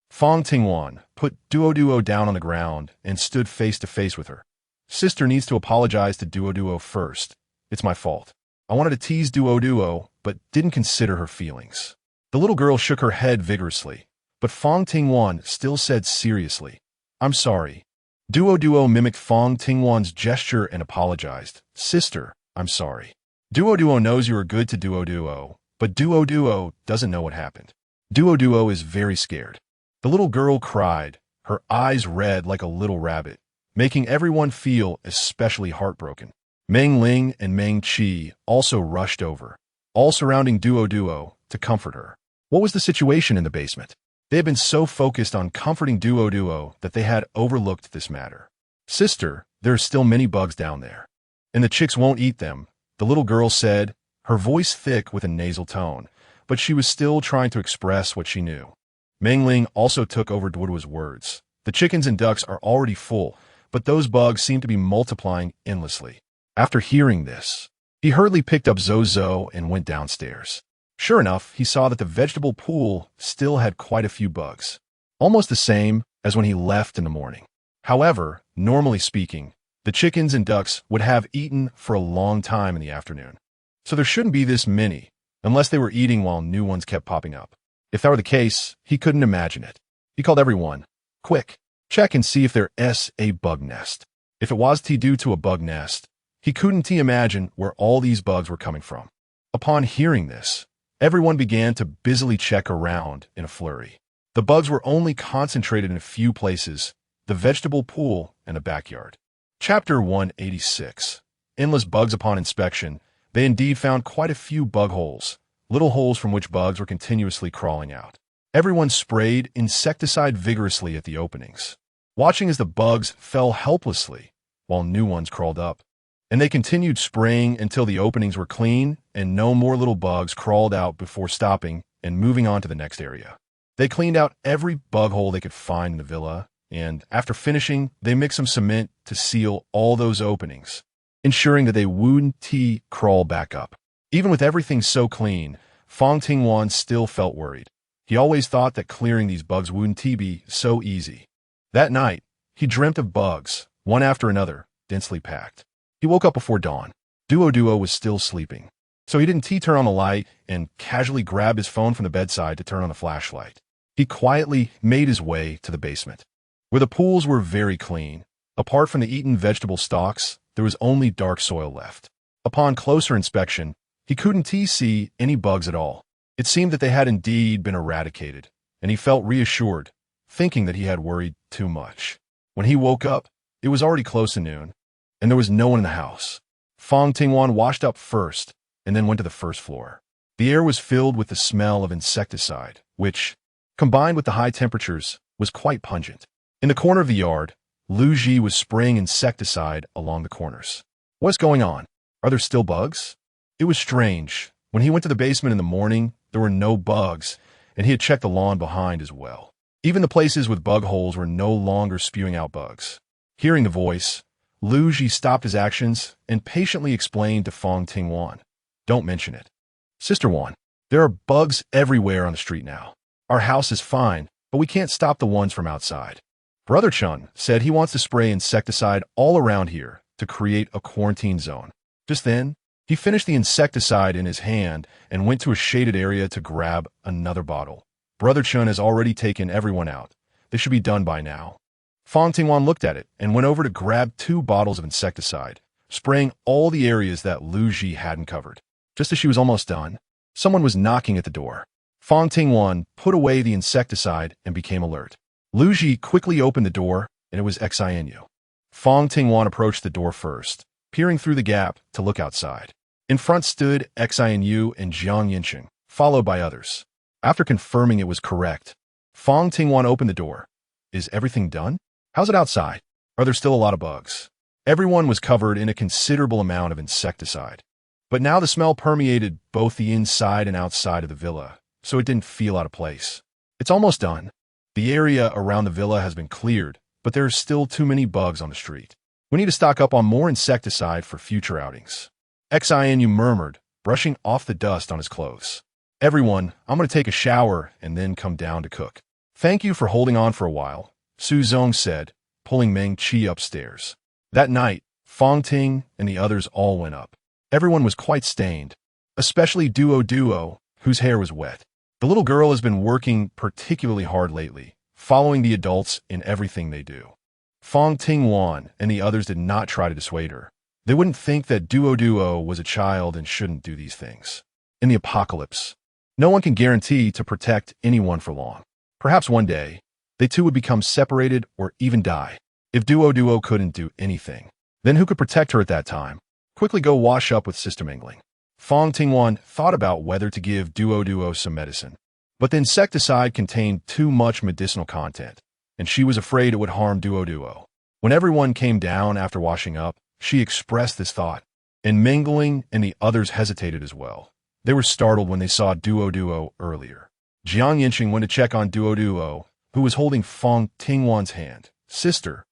Fang Tingwan put Duo down on the ground and stood face to face with her. "Sister needs to apologize to Duo first. It's my fault. I wanted to tease Duo, but didn't consider her feelings." The little girl shook her head vigorously, but Fang Tingwan still said seriously, "I'm sorry." Duo mimicked Fang Tingwan's gesture and apologized. "Sister, I'm sorry. Duo knows you are good to Duo, but Duo doesn't know what happened. Duo is very scared." The little girl cried, her eyes red like a little rabbit, making everyone feel especially heartbroken. Meng Ling and Meng Qi also rushed over, all surrounding Duo to comfort her. What was the situation in the basement? They had been so focused on comforting Duo that they had overlooked this matter. "Sister, there are still many bugs down there, and the chicks won't eat them," the little girl said, her voice thick with a nasal tone, but she was still trying to express what she knew. Meng Ling also took over Duo's words. "The chickens and ducks are already full, but those bugs seem to be multiplying endlessly." After hearing this, he hurriedly picked up Zozo and went downstairs. Sure enough, he saw that the vegetable pool still had quite a few bugs, almost the same as when he left in the morning. However, normally speaking, the chickens and ducks would have eaten for a long time in the afternoon, so there shouldn't be this many, unless they were eating while new ones kept popping up. If that were the case, he couldn't imagine it. He called everyone. "Quick, check and see if there's a bug nest." If it was due to a bug nest, he couldn't imagine where all these bugs were coming from. Upon hearing this, everyone began to busily check around in a flurry. The bugs were only concentrated in a few places: the vegetable pool and the backyard. Chapter 186. Endless bugs. Upon inspection, they indeed found quite a few bug holes, little holes from which bugs were continuously crawling out. Everyone sprayed insecticide vigorously at the openings, watching as the bugs fell helplessly while new ones crawled up. And they continued spraying until the openings were clean and no more little bugs crawled out before stopping and moving on to the next area. They cleaned out every bug hole they could find in the villa, and after finishing, they mixed some cement to seal all those openings, ensuring that they wouldn't crawl back up. Even with everything so clean, Fang Tingwan still felt worried. He always thought that clearing these bugs wouldn't be so easy. That night, he dreamt of bugs, one after another, densely packed. He woke up before dawn. Duo was still sleeping, so he didn't turn on the light and casually grabbed his phone from the bedside to turn on the flashlight. He quietly made his way to the basement, where the pools were very clean. Apart from the eaten vegetable stalks, there was only dark soil left. Upon closer inspection, he couldn't see any bugs at all. It seemed that they had indeed been eradicated, and he felt reassured, thinking that he had worried too much. When he woke up, it was already close to noon, and there was no one in the house. Fang Tingwan washed up first and then went to the first floor. The air was filled with the smell of insecticide, which, combined with the high temperatures, was quite pungent. In the corner of the yard, Lu Ji was spraying insecticide along the corners. "What's going on? Are there still bugs?" It was strange. When he went to the basement in the morning, there were no bugs, and he had checked the lawn behind as well. Even the places with bug holes were no longer spewing out bugs. Hearing the voice, Lu Ji stopped his actions and patiently explained to Fang Tingwan, "Don't mention it. Sister Wan, there are bugs everywhere on the street now. Our house is fine, but we can't stop the ones from outside." Brother Chun said he wants to spray insecticide all around here to create a quarantine zone. Just then, he finished the insecticide in his hand and went to a shaded area to grab another bottle. Brother Chun has already taken everyone out. They should be done by now. Fang Tingwan looked at it and went over to grab 2 bottles of insecticide, spraying all the areas that Lu Ji hadn't covered. Just as she was almost done, someone was knocking at the door. Fang Tingwan put away the insecticide and became alert. Lu Ji quickly opened the door, and it was Xinu. Fang Tingwan approached the door first, peering through the gap to look outside. In front stood Xinu and Yancheng, followed by others. After confirming it was correct, Fang Tingwan opened the door. "Is everything done? How's it outside? Are there still a lot of bugs?" Everyone was covered in a considerable amount of insecticide, but now the smell permeated both the inside and outside of the villa, so it didn't feel out of place. "It's almost done. The area around the villa has been cleared, but there are still too many bugs on the street. We need to stock up on more insecticide for future outings." Xinu murmured, brushing off the dust on his clothes. "Everyone, I'm going to take a shower and then come down to cook." "Thank you for holding on for a while," Su Zong said, pulling Meng Qi upstairs. That night, Fang Ting and the others all went up. Everyone was quite stained, especially Duo, whose hair was wet. The little girl has been working particularly hard lately, following the adults in everything they do. Fang Tingwan and the others did not try to dissuade her. They wouldn't think that Duo was a child and shouldn't do these things. In the apocalypse, no one can guarantee to protect anyone for long. Perhaps one day, they too would become separated or even die. If Duo couldn't do anything, then who could protect her at that time? Quickly go wash up with Sister Mingling. Fang Tingwan thought about whether to give Duo some medicine, but the insecticide contained too much medicinal content, and she was afraid it would harm Duo. When everyone came down after washing up, she expressed this thought, and Mingling and the others hesitated as well. They were startled when they saw Duo earlier. Yancheng went to check on Duo, who was holding Fang Tingwan's hand. Sister,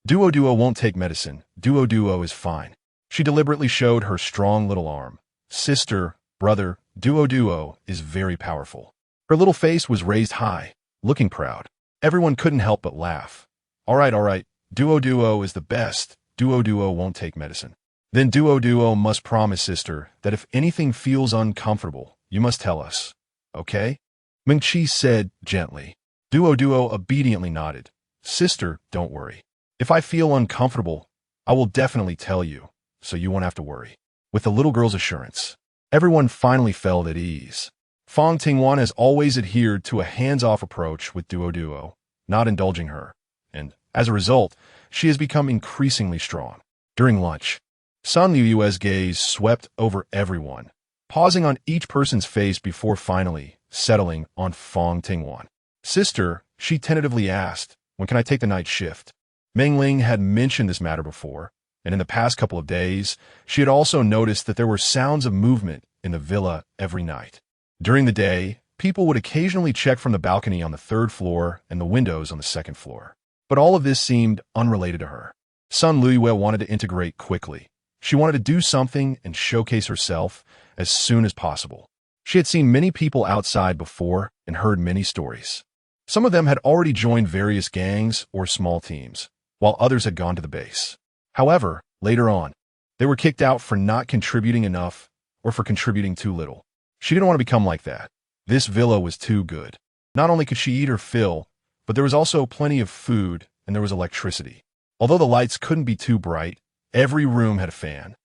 Duo won't take medicine. Duo is fine. She deliberately showed her strong little arm. Sister, brother, Duo is very powerful. Her little face was raised high, looking proud. Everyone couldn't help but laugh. All right, Duo is the best. Duo won't take medicine. Then Duo must promise, sister, that if anything feels uncomfortable, you must tell us. Okay? Ming-Chi said gently. Duo obediently nodded. Sister, don't worry. If I feel uncomfortable, I will definitely tell you, so you won't have to worry. With the little girl's assurance, everyone finally felt at ease. Fang Tingwan has always adhered to a hands-off approach with Duo, not indulging her, and, as a result, she has become increasingly strong. During lunch, Sun Liu's gaze swept over everyone, pausing on each person's face before finally settling on Fang Tingwan. Sister, she tentatively asked, when can I take the night shift? Mingling had mentioned this matter before, and in the past couple of days, she had also noticed that there were sounds of movement in the villa every night. During the day, people would occasionally check from the balcony on the 3rd floor and the windows on the 2nd floor. But all of this seemed unrelated to her. Sun Liu wanted to integrate quickly. She wanted to do something and showcase herself as soon as possible. She had seen many people outside before and heard many stories. Some of them had already joined various gangs or small teams, while others had gone to the base. However, later on, they were kicked out for not contributing enough or for contributing too little. She didn't want to become like that. This villa was too good. Not only could she eat her fill, but there was also plenty of food and there was electricity. Although the lights couldn't be too bright, every room had a fan.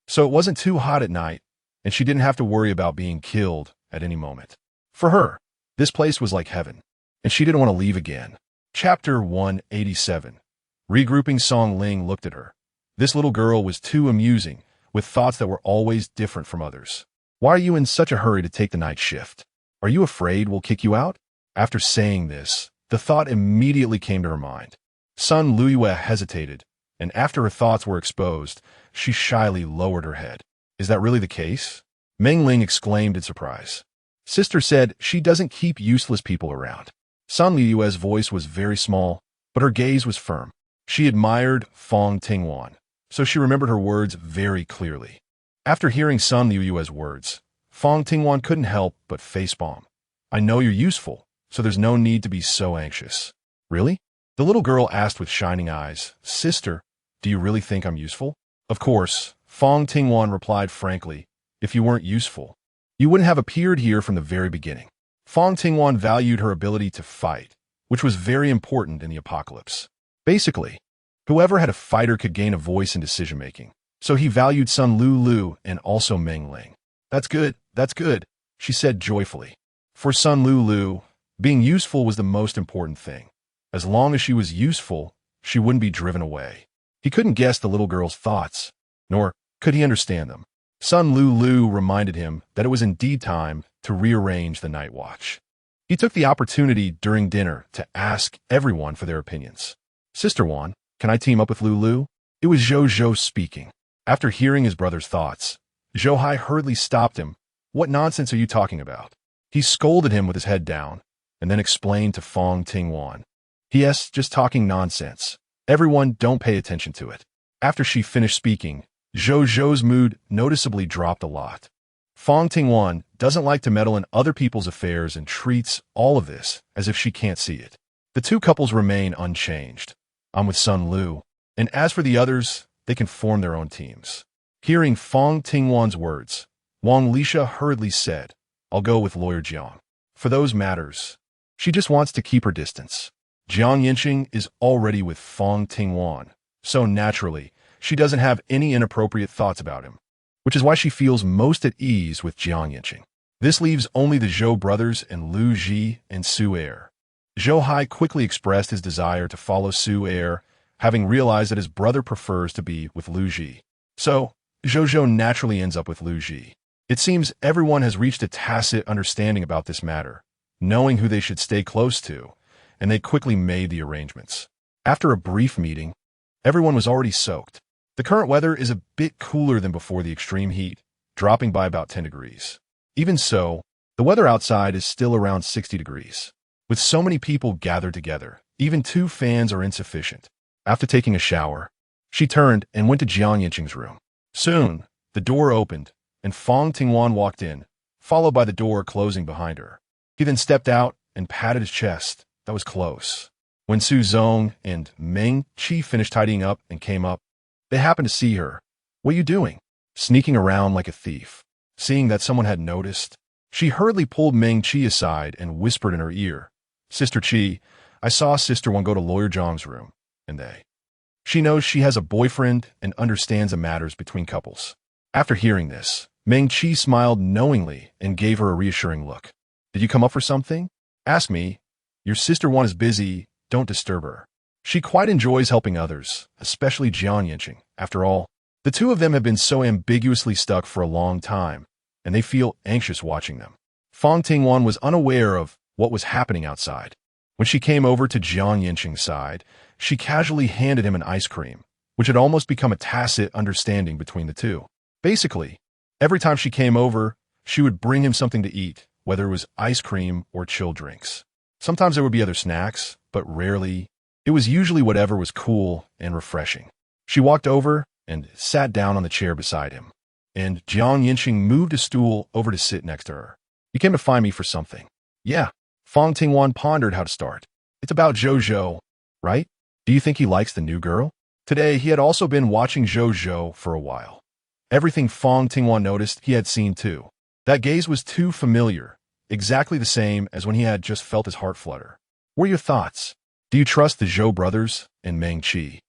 So it wasn't too hot at night, and she didn't have to worry about being killed at any moment. For her, this place was like heaven, and she didn't want to leave again. Chapter 187. Regrouping. Song Ling looked at her. This little girl was too amusing, with thoughts that were always different from others. Why are you in such a hurry to take the night shift? Are you afraid we'll kick you out? After saying this, the thought immediately came to her mind. Sun Liu hesitated, and after her thoughts were exposed, she shyly lowered her head. Is that really the case? Mingling exclaimed in surprise. Sister said she doesn't keep useless people around. Sun Liu's voice was very small, but her gaze was firm. She admired Fang Tingwan, so she remembered her words very clearly. After hearing Sun Liu's words, Fang Tingwan couldn't help but facepalm. I know you're useful, so there's no need to be so anxious. Really? The little girl asked with shining eyes. Sister, do you really think I'm useful? Of course, Fang Tingwan replied frankly. If you weren't useful, you wouldn't have appeared here from the very beginning. Fang Tingwan valued her ability to fight, which was very important in the apocalypse. Basically, whoever had a fighter could gain a voice in decision-making, so he valued Sun Liu and also Mingling. That's good, she said joyfully. For Sun Liu, being useful was the most important thing. As long as she was useful, she wouldn't be driven away. He couldn't guess the little girl's thoughts, nor could he understand them. Sun Liu reminded him that it was indeed time to rearrange the night watch. He took the opportunity during dinner to ask everyone for their opinions. Sister Wan, can I team up with Lulu? It was Zhou speaking. After hearing his brother's thoughts, Zhou Hai hurriedly stopped him. What nonsense are you talking about? He scolded him with his head down, and then explained to Fang Tingwan. Yes, just talking nonsense. Everyone don't pay attention to it. After she finished speaking, Zhou's mood noticeably dropped a lot. Fang Tingwan doesn't like to meddle in other people's affairs and treats all of this as if she can't see it. The two couples remain unchanged. I'm with Sun Liu, and as for the others, they can form their own teams. Hearing Fang Tingwan's words, Wang Lisha hurriedly said, I'll go with Lawyer Jiang. for those matters. She just wants to keep her distance. Jiang Yancheng is already with Fang Tingwan, so naturally, she doesn't have any inappropriate thoughts about him, which is why she feels most at ease with Jiang Yancheng. This leaves only the Zhou brothers and Lu Ji and Su Er. Zhou Hai quickly expressed his desire to follow Su Er, having realized that his brother prefers to be with Lu Ji. So, Zhou naturally ends up with Lu Ji. It seems everyone has reached a tacit understanding about this matter, knowing who they should stay close to, and they quickly made the arrangements. After a brief meeting, everyone was already soaked. The current weather is a bit cooler than before the extreme heat, dropping by about 10 degrees. Even so, the weather outside is still around 60 degrees. With so many people gathered together, even 2 fans are insufficient. After taking a shower, she turned and went to Jiang Yancheng's room. Soon, the door opened, and Fang Tingwan walked in, followed by the door closing behind her. He then stepped out and patted his chest. That was close. When Su Zong and Meng Qi finished tidying up and came up, they happened to see her. "What are you doing?" "Sneaking around like a thief." Seeing that someone had noticed, she hurriedly pulled Meng Qi aside and whispered in her ear, "Sister Qi, I saw Sister One go to Lawyer Zhang's room, and She knows she has a boyfriend and understands the matters between couples." After hearing this, Meng Qi smiled knowingly and gave her a reassuring look. "Did you come up for something?" "Ask me. Your Sister One is busy. Don't disturb her." She quite enjoys helping others, especially Jiang Yancheng. After all, the 2 of them have been so ambiguously stuck for a long time, and they feel anxious watching them. Fang Tingwan was unaware of what was happening outside. When she came over to Jiang Yancheng's side, she casually handed him an ice cream, which had almost become a tacit understanding between the 2. Basically, every time she came over, she would bring him something to eat, whether it was ice cream or chilled drinks. Sometimes there would be other snacks, but rarely. It was usually whatever was cool and refreshing. She walked over and sat down on the chair beside him, and Jiang Yancheng moved a stool over to sit next to her. "You came to find me for something." "Yeah." Fang Tingwan pondered how to start. "It's about Zhou, right? Do you think he likes the new girl?" Today, he had also been watching Zhou for a while. Everything Fang Tingwan noticed, he had seen too. That gaze was too familiar, exactly the same as when he had just felt his heart flutter. "What are your thoughts? Do you trust the Zhou brothers and Meng Qi,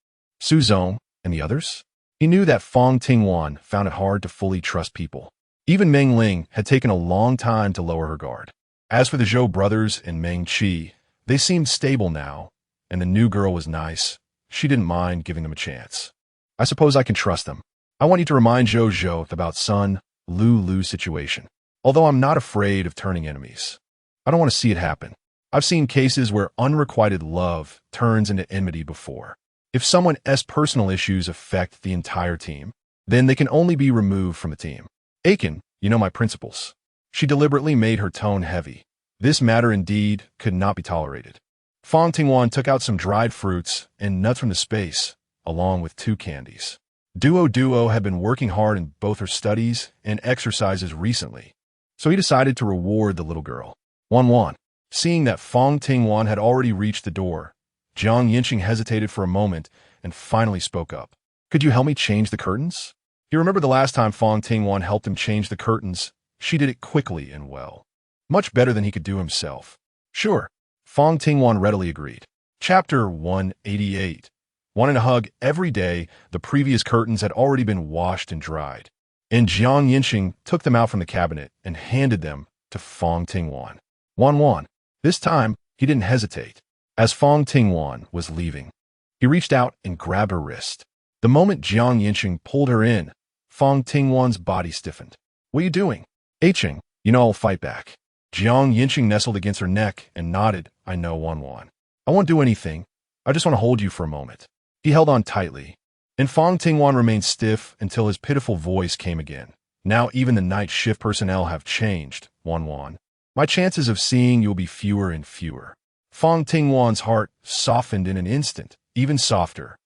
Su Zong, and the others?" He knew that Fang Tingwan found it hard to fully trust people. Even Meng Ling had taken a long time to lower her guard. As for the Zhou brothers and Meng Qi, they seemed stable now, and the new girl was nice. She didn't mind giving them a chance. "I suppose I can trust them. I want you to remind Zhou about Sun Lu's situation. Although I'm not afraid of turning enemies. I don't want to see it happen. I've seen cases where unrequited love turns into enmity before. If someone's personal issues affect the entire team, then they can only be removed from the team. Aiken, you know my principles." She deliberately made her tone heavy. This matter indeed could not be tolerated. Fang Tingwan took out some dried fruits and nuts from the space, along with 2 candies. Duo had been working hard in both her studies and exercises recently, so he decided to reward the little girl. Wan. Seeing that Fang Tingwan had already reached the door, Jiang Yancheng hesitated for a moment and finally spoke up. "Could you help me change the curtains?" He remembered the last time Fang Tingwan helped him change the curtains. She did it quickly and well. Much better than he could do himself. "Sure." Fang Tingwan readily agreed. Chapter 188. Wanting a hug every day, the previous curtains had already been washed and dried, and Jiang Yancheng took them out from the cabinet and handed them to Fang Tingwan. Wan. This time, he didn't hesitate. As Fang Tingwan was leaving, he reached out and grabbed her wrist. The moment Jiang Yancheng pulled her in, Fang Tingwan's body stiffened. "What are you doing?" "Aicheng, you know I'll fight back." Jiang Yancheng nestled against her neck and nodded. "I know, Wan. I won't do anything. I just want to hold you for a moment." He held on tightly, and Fang Tingwan remained stiff until his pitiful voice came again. "Now even the night shift personnel have changed, Wan. My chances of seeing you will be fewer and fewer." Fang Tingwan's heart softened in an instant, even softer.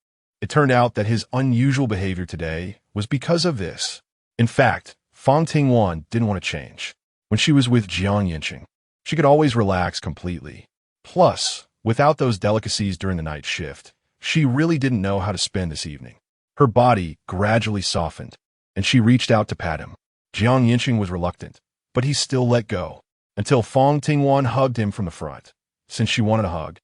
It turned out that his unusual behavior today was because of this. In fact, Fang Tingwan didn't want to change. When she was with Jiang Yancheng, she could always relax completely. Plus, without those delicacies during the night shift, she really didn't know how to spend this evening. Her body gradually softened, and she reached out to pat him. Jiang Yancheng was reluctant, but he still let go. until Fang Tingwan hugged him from the front. Since she wanted a hug,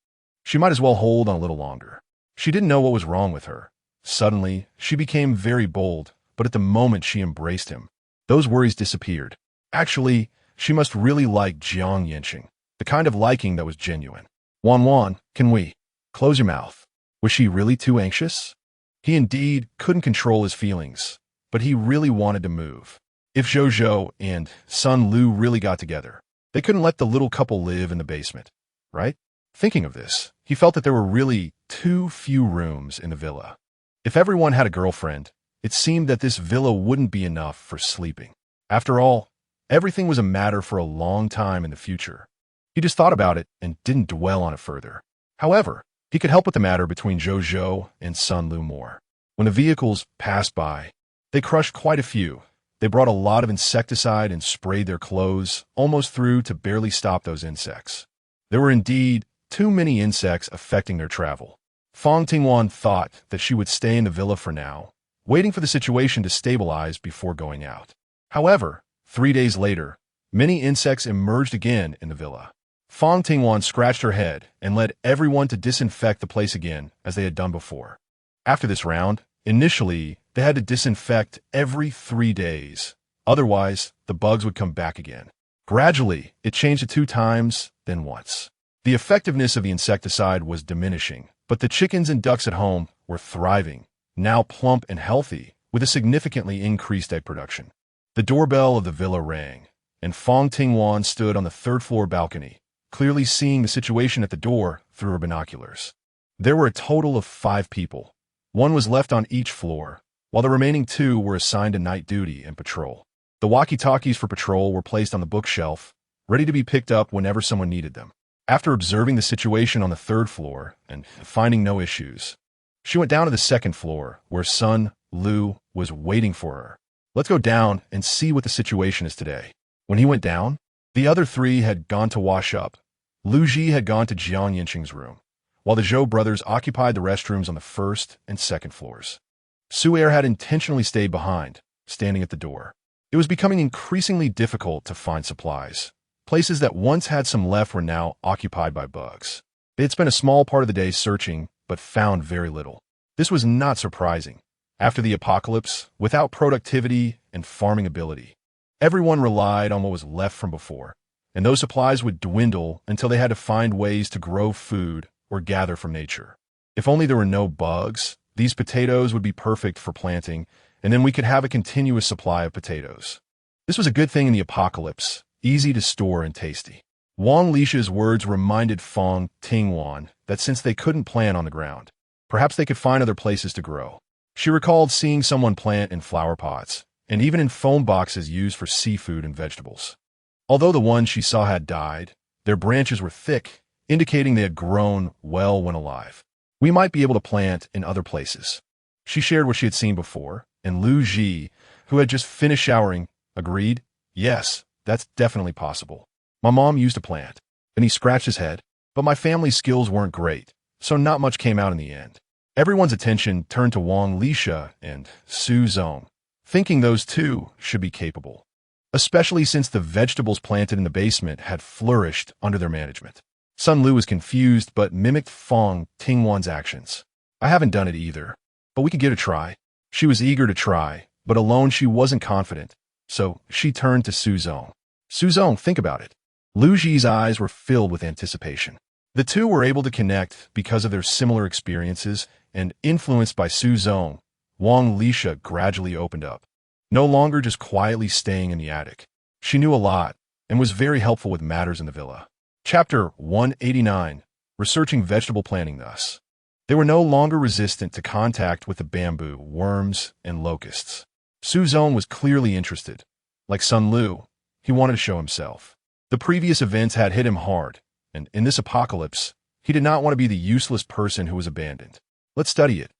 she might as well hold on a little longer. She didn't know what was wrong with her. Suddenly, she became very bold, but at the moment she embraced him, those worries disappeared. Actually, she must really like Jiang Yancheng, the kind of liking that was genuine. Wan, can we? Close your mouth. Was she really too anxious? He indeed couldn't control his feelings, but he really wanted to move. If Zhou and Sun Lu really got together, they couldn't let the little couple live in the basement, right? Thinking of this, he felt that there were really too few rooms in the villa. If everyone had a girlfriend, it seemed that this villa wouldn't be enough for sleeping. After all, everything was a matter for a long time in the future. He just thought about it and didn't dwell on it further. However, he could help with the matter between Zhou and Sun Lu more. When the vehicles passed by, they crushed quite a few. They brought a lot of insecticide and sprayed their clothes almost through to barely stop those insects. There were indeed too many insects affecting their travel. Fang Tingwan thought that she would stay in the villa for now, waiting for the situation to stabilize before going out. However, 3 days later, many insects emerged again in the villa. Fang Tingwan scratched her head and led everyone to disinfect the place again as they had done before. After this round, initially, they had to disinfect every 3 days. Otherwise, the bugs would come back again. Gradually, it changed to 2 times, then once. The effectiveness of the insecticide was diminishing, but the chickens and ducks at home were thriving, now plump and healthy, with a significantly increased egg production. The doorbell of the villa rang, and Fang Tingwan stood on the 3rd-floor balcony, clearly seeing the situation at the door through her binoculars. There were a total of 5 people. 1 was left on each floor, while the remaining 2 were assigned to night duty and patrol. The walkie-talkies for patrol were placed on the bookshelf, ready to be picked up whenever someone needed them. After observing the situation on the 3rd floor and finding no issues, she went down to the 2nd floor, where Sun Lu was waiting for her. Let's go down and see what the situation is today. When he went down, the other 3 had gone to wash up. Lu Ji had gone to Jiang Yancheng's room, while the Zhou brothers occupied the restrooms on the 1st and 2nd floors. Su-er had intentionally stayed behind, standing at the door. It was becoming increasingly difficult to find supplies. Places that once had some left were now occupied by bugs. They had spent a small part of the day searching, but found very little. This was not surprising. After the apocalypse, without productivity and farming ability, everyone relied on what was left from before, and those supplies would dwindle until they had to find ways to grow food or gather from nature. If only there were no bugs, these potatoes would be perfect for planting, and then we could have a continuous supply of potatoes. This was a good thing in the apocalypse, easy to store and tasty. Wang Lisha's words reminded Fang Tingwan that since they couldn't plant on the ground, perhaps they could find other places to grow. She recalled seeing someone plant in flower pots, and even in foam boxes used for seafood and vegetables. Although the ones she saw had died, their branches were thick, indicating they had grown well when alive. We might be able to plant in other places. She shared what she had seen before, and Lu Ji, who had just finished showering, agreed, yes, that's definitely possible. My mom used to plant. Then he scratched his head, but my family's skills weren't great, so not much came out in the end. Everyone's attention turned to Wang Lisha and Su Zong, thinking those 2 should be capable, especially since the vegetables planted in the basement had flourished under their management. Sun Lu was confused but mimicked Fang Tingwan's actions. I haven't done it either, but we could give it a try. She was eager to try, but alone she wasn't confident, so she turned to Su Zong. Su Zong, think about it. Lu Ji's eyes were filled with anticipation. The 2 were able to connect because of their similar experiences, and influenced by Su Zong, Wang Lisha gradually opened up. No longer just quietly staying in the attic. She knew a lot, and was very helpful with matters in the villa. Chapter 189, Researching Vegetable Planting thus. They were no longer resistant to contact with the bamboo, worms, and locusts. Su Zong was clearly interested. Like Sun Lu, he wanted to show himself. The previous events had hit him hard, and in this apocalypse, he did not want to be the useless person who was abandoned. Let's study it.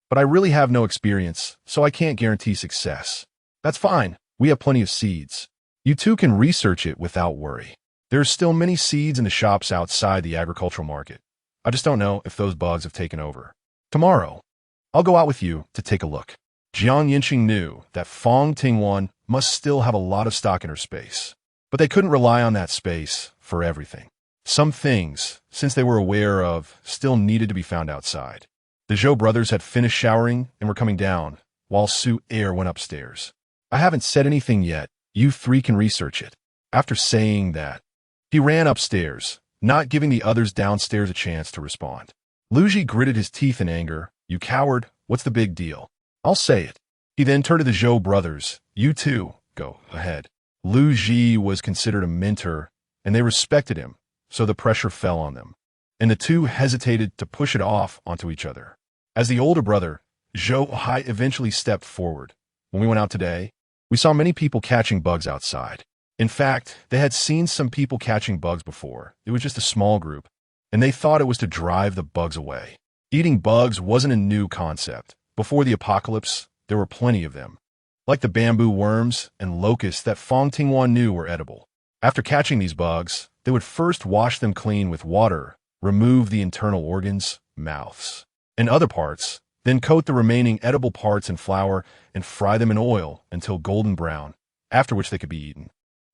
But I really have no experience, so I can't guarantee success. That's fine. We have plenty of seeds. You 2 can research it without worry. There are still many seeds in the shops outside the agricultural market. I just don't know if those bugs have taken over. Tomorrow, I'll go out with you to take a look. Jiang Yancheng knew that Fang Tingwan must still have a lot of stock in her space. But they couldn't rely on that space for everything. Some things, since they were aware of, still needed to be found outside. The Zhou brothers had finished showering and were coming down, while Su Air went upstairs. I haven't said anything yet. You three can research it. After saying that, he ran upstairs, not giving the others downstairs a chance to respond. Lu Ji gritted his teeth in anger. You coward, what's the big deal? I'll say it. He then turned to the Zhou brothers. You two, go ahead. Lu Ji was considered a mentor, and they respected him, so the pressure fell on them. And the two hesitated to push it off onto each other. As the older brother, Zhou Hai eventually stepped forward. When we went out today, we saw many people catching bugs outside. In fact, they had seen some people catching bugs before. It was just a small group, and they thought it was to drive the bugs away. Eating bugs wasn't a new concept. Before the apocalypse, there were plenty of them, like the bamboo worms and locusts that Fang Tingwan knew were edible. After catching these bugs, they would first wash them clean with water, remove the internal organs, mouths, and other parts, then coat the remaining edible parts in flour and fry them in oil until golden brown, after which they could be eaten.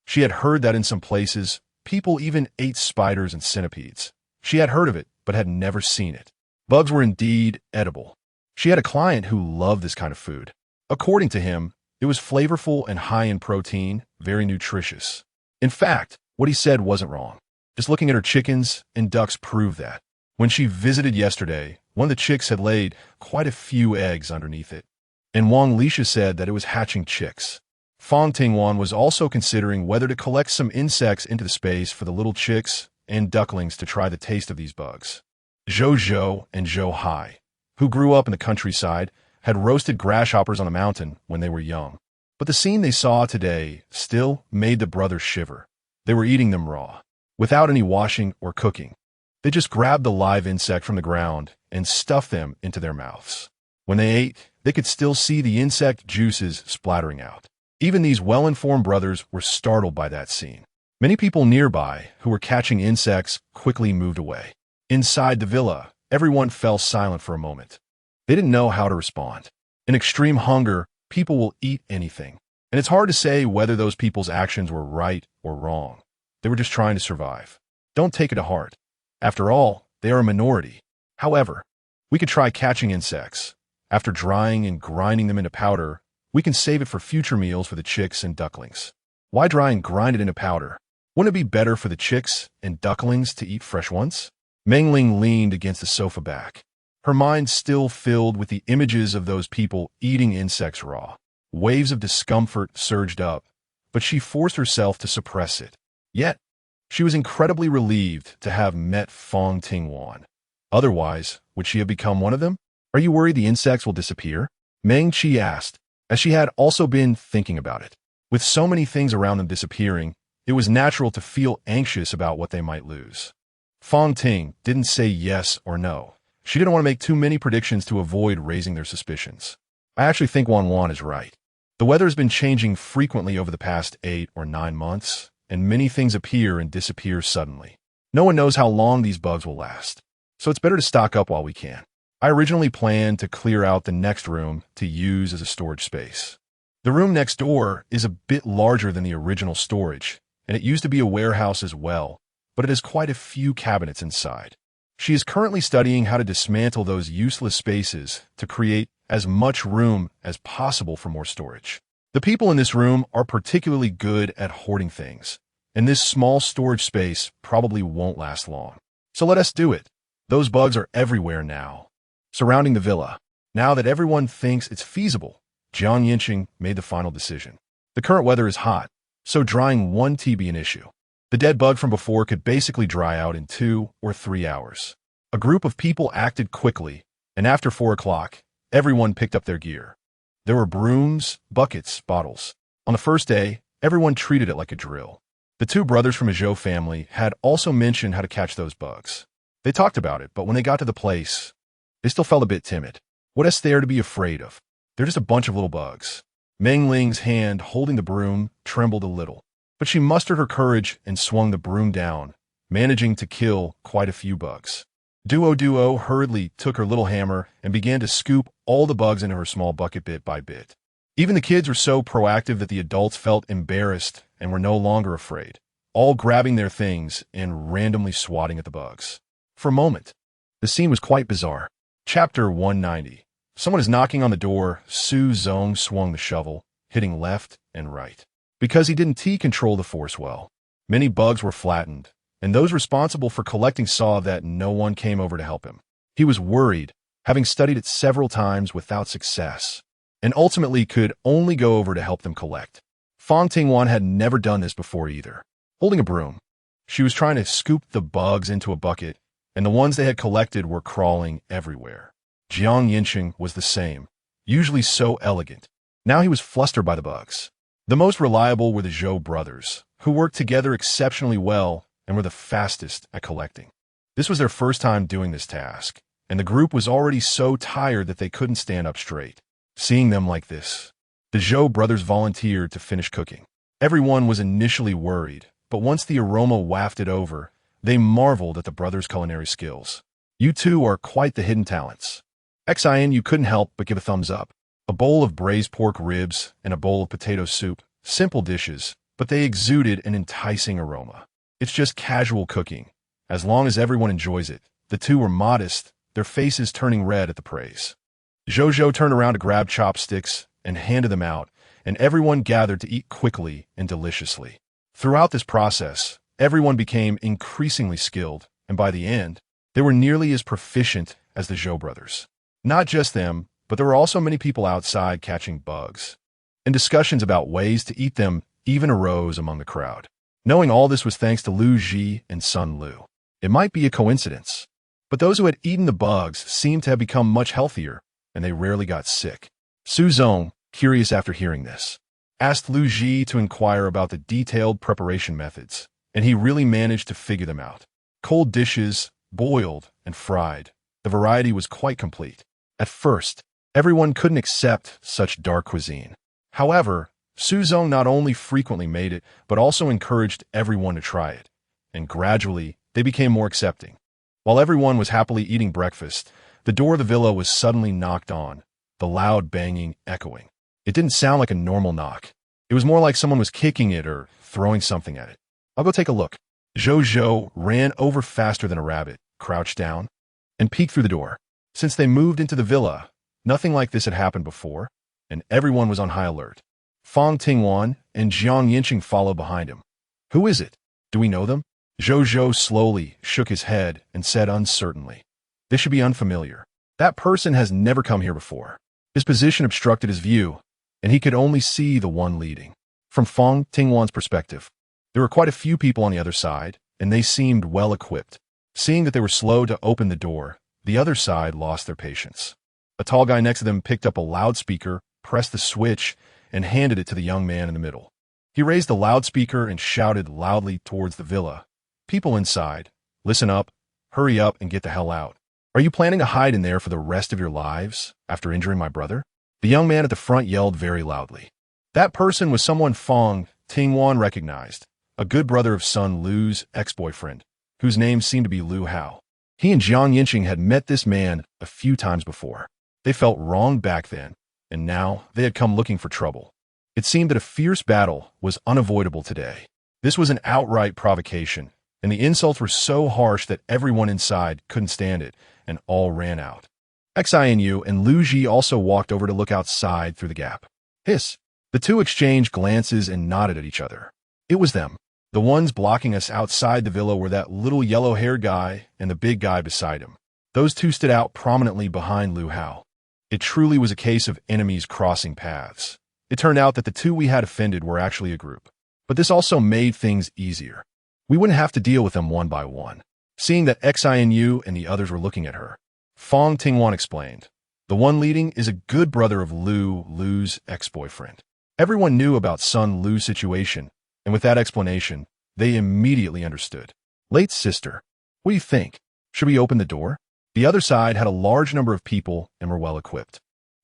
She had heard that in some places, people even ate spiders and centipedes. She had heard of it, but had never seen it. Bugs were indeed edible. She had a client who loved this kind of food. According to him, it was flavorful and high in protein, very nutritious. In fact, what he said wasn't wrong. Just looking at her chickens and ducks proved that. When she visited yesterday, one of the chicks had laid quite a few eggs underneath it, and Wang Lisha said that it was hatching chicks. Fang Tingwan was also considering whether to collect some insects into the space for the little chicks and ducklings to try the taste of these bugs. Zhou and Zhou Hai, who grew up in the countryside, had roasted grasshoppers on a mountain when they were young. But the scene they saw today still made the brothers shiver. They were eating them raw, without any washing or cooking. They just grabbed the live insect from the ground and stuffed them into their mouths. When they ate, they could still see the insect juices splattering out. Even these well-informed brothers were startled by that scene. Many people nearby who were catching insects quickly moved away. Inside the villa, everyone fell silent for a moment. They didn't know how to respond. In extreme hunger, people will eat anything. And it's hard to say whether those people's actions were right or wrong. They were just trying to survive. Don't take it to heart. After all, they are a minority. However, we could try catching insects. After drying and grinding them into powder, we can save it for future meals for the chicks and ducklings. Why dry and grind it into powder? Wouldn't it be better for the chicks and ducklings to eat fresh ones? Mengling leaned against the sofa back, her mind still filled with the images of those people eating insects raw. Waves of discomfort surged up, but she forced herself to suppress it. Yet, she was incredibly relieved to have met Fang Tingwan. Otherwise, would she have become one of them? Are you worried the insects will disappear? Meng Qi asked, as she had also been thinking about it. With so many things around them disappearing, it was natural to feel anxious about what they might lose. Fang Ting didn't say yes or no. She didn't want to make too many predictions to avoid raising their suspicions. I actually think Wan is right. The weather has been changing frequently over the past 8 or 9 months, and many things appear and disappear suddenly. No one knows how long these bugs will last, so it's better to stock up while we can. I originally planned to clear out the next room to use as a storage space. The room next door is a bit larger than the original storage, and it used to be a warehouse as well, but it has quite a few cabinets inside. She is currently studying how to dismantle those useless spaces to create as much room as possible for more storage. The people in this room are particularly good at hoarding things, and this small storage space probably won't last long. So let us do it. Those bugs are everywhere now, surrounding the villa. Now that everyone thinks it's feasible, Yancheng made the final decision. The current weather is hot, so drying one tea be an issue. The dead bug from before could basically dry out in 2 or 3 hours. A group of people acted quickly, and after 4 o'clock, everyone picked up their gear. There were brooms, buckets, bottles. On the first day, everyone treated it like a drill. The 2 brothers from a Zhou family had also mentioned how to catch those bugs. They talked about it, but when they got to the place, they still felt a bit timid. What is there to be afraid of? They're just a bunch of little bugs. Meng Ling's hand holding the broom trembled a little, but she mustered her courage and swung the broom down, managing to kill quite a few bugs. Duo hurriedly took her little hammer and began to scoop all the bugs into her small bucket bit by bit. Even the kids were so proactive that the adults felt embarrassed and were no longer afraid, all grabbing their things and randomly swatting at the bugs. For a moment, the scene was quite bizarre. Chapter 190. Someone is knocking on the door. Su Zong swung the shovel, hitting left and right. Because he didn't T-control the force well, many bugs were flattened, and those responsible for collecting saw that no one came over to help him. He was worried, having studied it several times without success, and ultimately could only go over to help them collect. Fang Tingwan had never done this before either. Holding a broom, she was trying to scoop the bugs into a bucket, and the ones they had collected were crawling everywhere. Yancheng was the same, usually so elegant. Now he was flustered by the bugs. The most reliable were the Zhou brothers, who worked together exceptionally well and were the fastest at collecting. This was their first time doing this task, and the group was already so tired that they couldn't stand up straight. Seeing them like this, the Zhou brothers volunteered to finish cooking. Everyone was initially worried, but once the aroma wafted over, they marveled at the brothers' culinary skills. You two are quite the hidden talents. Xian, you couldn't help but give a thumbs up. A bowl of braised pork ribs and a bowl of potato soup. Simple dishes, but they exuded an enticing aroma. It's just casual cooking. As long as everyone enjoys it. The two were modest, their faces turning red at the praise. Zhou turned around to grab chopsticks and handed them out, and everyone gathered to eat quickly and deliciously. Throughout this process, everyone became increasingly skilled, and by the end, they were nearly as proficient as the Zhou brothers. Not just them, but there were also many people outside catching bugs, and discussions about ways to eat them even arose among the crowd. Knowing all this was thanks to Lu Ji and Sun Lu. It might be a coincidence, but those who had eaten the bugs seemed to have become much healthier, and they rarely got sick. Su Zong, curious after hearing this, asked Lu Ji to inquire about the detailed preparation methods, and he really managed to figure them out. Cold dishes, boiled, and fried. The variety was quite complete. At first, everyone couldn't accept such dark cuisine. However, Su Zong not only frequently made it, but also encouraged everyone to try it, and gradually, they became more accepting. While everyone was happily eating breakfast, the door of the villa was suddenly knocked on, the loud banging echoing. It didn't sound like a normal knock. It was more like someone was kicking it or throwing something at it. I'll go take a look. Zhou ran over faster than a rabbit, crouched down, and peeked through the door. Since they moved into the villa, nothing like this had happened before, and everyone was on high alert. Fang Tingwan and Yancheng followed behind him. Who is it? Do we know them? Zhou slowly shook his head and said uncertainly, "This should be unfamiliar. That person has never come here before." His position obstructed his view, and he could only see the one leading. From Fang Tingwan's perspective, there were quite a few people on the other side, and they seemed well equipped. Seeing that they were slow to open the door, the other side lost their patience. A tall guy next to them picked up a loudspeaker, pressed the switch, and handed it to the young man in the middle. He raised the loudspeaker and shouted loudly towards the villa. "People inside, listen up, hurry up and get the hell out. Are you planning to hide in there for the rest of your lives after injuring my brother?" The young man at the front yelled very loudly. That person was someone Fang Tingwan recognized, a good brother of Sun Lu's ex-boyfriend, whose name seemed to be Lu Hao. He and Yancheng had met this man a few times before. They felt wronged back then, and now they had come looking for trouble. It seemed that a fierce battle was unavoidable today. This was an outright provocation, and the insults were so harsh that everyone inside couldn't stand it, and all ran out. Xianu and Lu Ji also walked over to look outside through the gap. Hiss! The two exchanged glances and nodded at each other. It was them. The ones blocking us outside the villa were that little yellow-haired guy and the big guy beside him. Those two stood out prominently behind Lu Hao. It truly was a case of enemies crossing paths. It turned out that the two we had offended were actually a group. But this also made things easier. We wouldn't have to deal with them one by one. Seeing that Xianu and the others were looking at her, Fang Tingwan explained, "The one leading is a good brother of Lu's ex-boyfriend." Everyone knew about Sun Lu's situation, and with that explanation, they immediately understood. "Late sister, what do you think? Should we open the door?" The other side had a large number of people and were well equipped.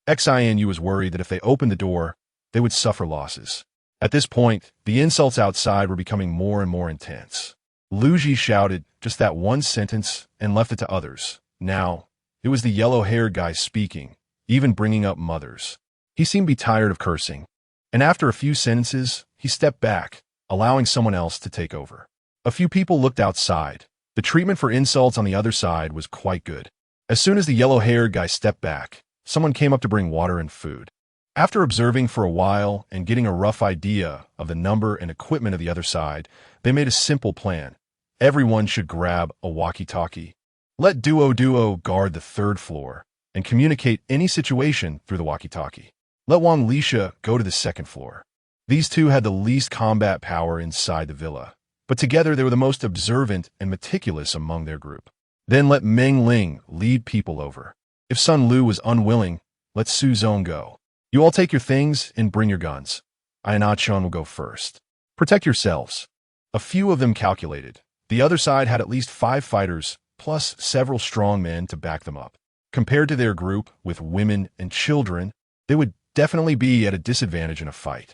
Xianu was worried that if they opened the door, they would suffer losses. At this point, the insults outside were becoming more and more intense. Lu Ji shouted just that one sentence and left it to others. Now, it was the yellow-haired guy speaking, even bringing up mothers. He seemed to be tired of cursing, and after a few sentences, he stepped back, allowing someone else to take over. A few people looked outside. The treatment for insults on the other side was quite good. As soon as the yellow-haired guy stepped back, someone came up to bring water and food. After observing for a while and getting a rough idea of the number and equipment of the other side, they made a simple plan. Everyone should grab a walkie-talkie. Let Duo guard the third floor and communicate any situation through the walkie-talkie. Let Wang Lisha go to the second floor. These two had the least combat power inside the villa, but together they were the most observant and meticulous among their group. Then let Meng Ling lead people over. If Sun Lu was unwilling, let Su Zong go. You all take your things and bring your guns. I and Ah Chun will go first. Protect yourselves. A few of them calculated. The other side had at least 5 fighters, plus several strong men to back them up. Compared to their group, with women and children, they would definitely be at a disadvantage in a fight.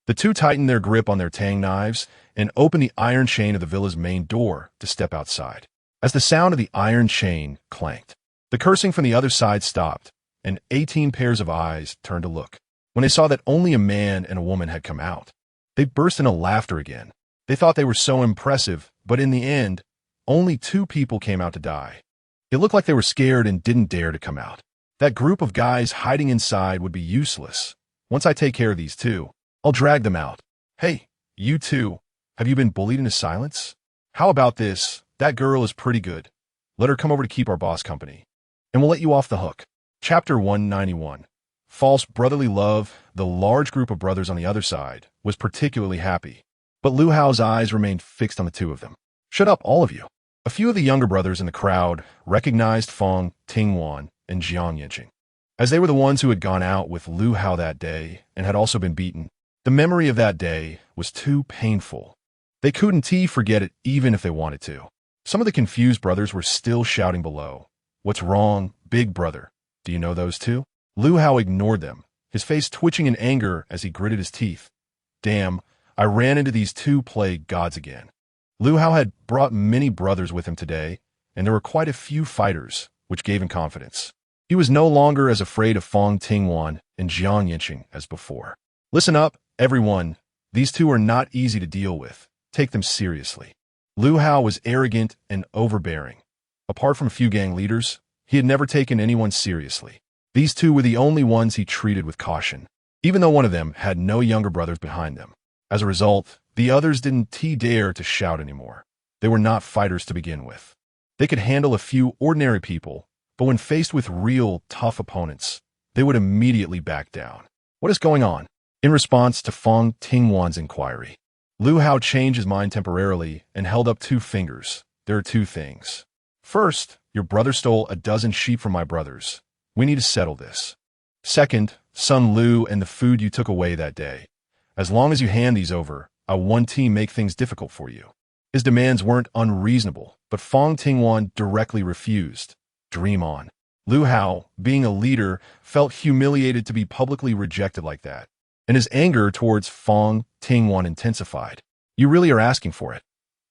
The two tightened their grip on their Tang knives and opened the iron chain of the villa's main door to step outside. As the sound of the iron chain clanked, the cursing from the other side stopped, and 18 pairs of eyes turned to look. When they saw that only a man and a woman had come out, they burst into laughter again. They thought they were so impressive, but in the end, only 2 people came out to die. It looked like they were scared and didn't dare to come out. That group of guys hiding inside would be useless. Once I take care of these 2, I'll drag them out. Hey, you 2, have you been bullied into silence? How about this? That girl is pretty good. Let her come over to keep our boss company, and we'll let you off the hook. Chapter 191. False brotherly love. The large group of brothers on the other side was particularly happy, but Lu Hao's eyes remained fixed on the 2 of them. Shut up, all of you. A few of the younger brothers in the crowd recognized Fang Tingwan and Yancheng, as they were the ones who had gone out with Lu Hao that day and had also been beaten. The memory of that day was too painful. They couldn't forget it even if they wanted to. Some of the confused brothers were still shouting below. What's wrong, big brother? Do you know those 2? Lu Hao ignored them, his face twitching in anger as he gritted his teeth. Damn, I ran into these 2 plague gods again. Lu Hao had brought many brothers with him today, and there were quite a few fighters, which gave him confidence. He was no longer as afraid of Fang Tingwan and Yancheng as before. Listen up, everyone. These 2 are not easy to deal with. Take them seriously. Lu Hao was arrogant and overbearing. Apart from a few gang leaders, he had never taken anyone seriously. These 2 were the only ones he treated with caution, even though one of them had no younger brothers behind them. As a result, the others didn't dare to shout anymore. They were not fighters to begin with. They could handle a few ordinary people, but when faced with real, tough opponents, they would immediately back down. What is going on? In response to Fang Tingwan's inquiry, Lu Hao changed his mind temporarily and held up 2 fingers. There are 2 things. First, your brother stole a dozen sheep from my brothers. We need to settle this. Second, Sun Lu and the food you took away that day. As long as you hand these over, I won't make things difficult for you. His demands weren't unreasonable, but Fang Tingwan directly refused. Dream on. Lu Hao, being a leader, felt humiliated to be publicly rejected like that, and his anger towards Fang Tingwan intensified. You really are asking for it.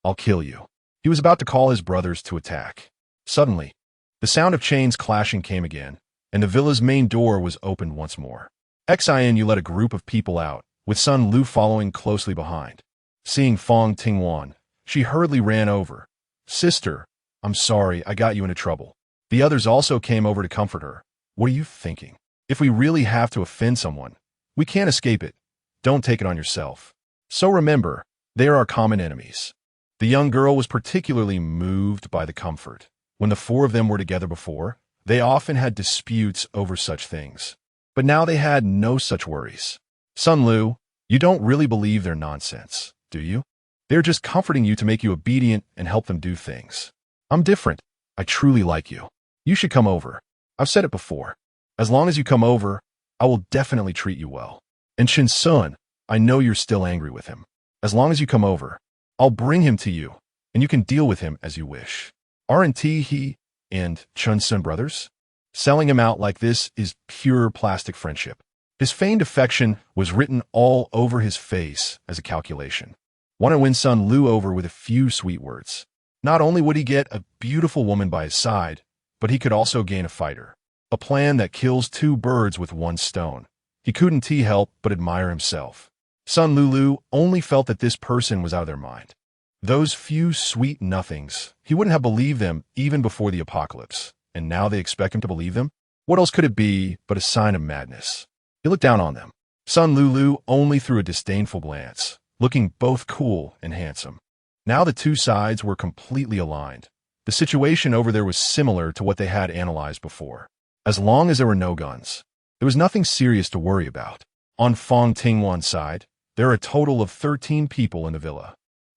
I'll kill you. He was about to call his brothers to attack. Suddenly, the sound of chains clashing came again, and the villa's main door was opened once more. You let a group of people out, with Sun Lu following closely behind. Seeing Fang Tingwan, she hurriedly ran over. Sister, I'm sorry, I got you into trouble. The others also came over to comfort her. What are you thinking? If we really have to offend someone, we can't escape it. Don't take it on yourself. So remember, they are our common enemies. The young girl was particularly moved by the comfort. When the 4 of them were together before, they often had disputes over such things. But now they had no such worries. Sun Lu, you don't really believe their nonsense, do you? They're just comforting you to make you obedient and help them do things. I'm different. I truly like you. You should come over. I've said it before. As long as you come over, I will definitely treat you well. And Shin Sun, I know you're still angry with him. As long as you come over, I'll bring him to you, and you can deal with him as you wish. Aren't he and Chun Sun brothers? Selling him out like this is pure plastic friendship. His feigned affection was written all over his face as a calculation. Want to win Sun Lu over with a few sweet words. Not only would he get a beautiful woman by his side, but he could also gain a fighter. A plan that kills 2 birds with 1 stone. He couldn't help but admire himself. Sun Lulu only felt that this person was out of their mind. Those few sweet nothings, he wouldn't have believed them even before the apocalypse, and now they expect him to believe them? What else could it be but a sign of madness? He looked down on them. Sun Lulu only threw a disdainful glance, looking both cool and handsome. Now the two sides were completely aligned. The situation over there was similar to what they had analyzed before. As long as there were no guns, there was nothing serious to worry about. On Fang Tingwan's side, there are a total of 13 people in the villa.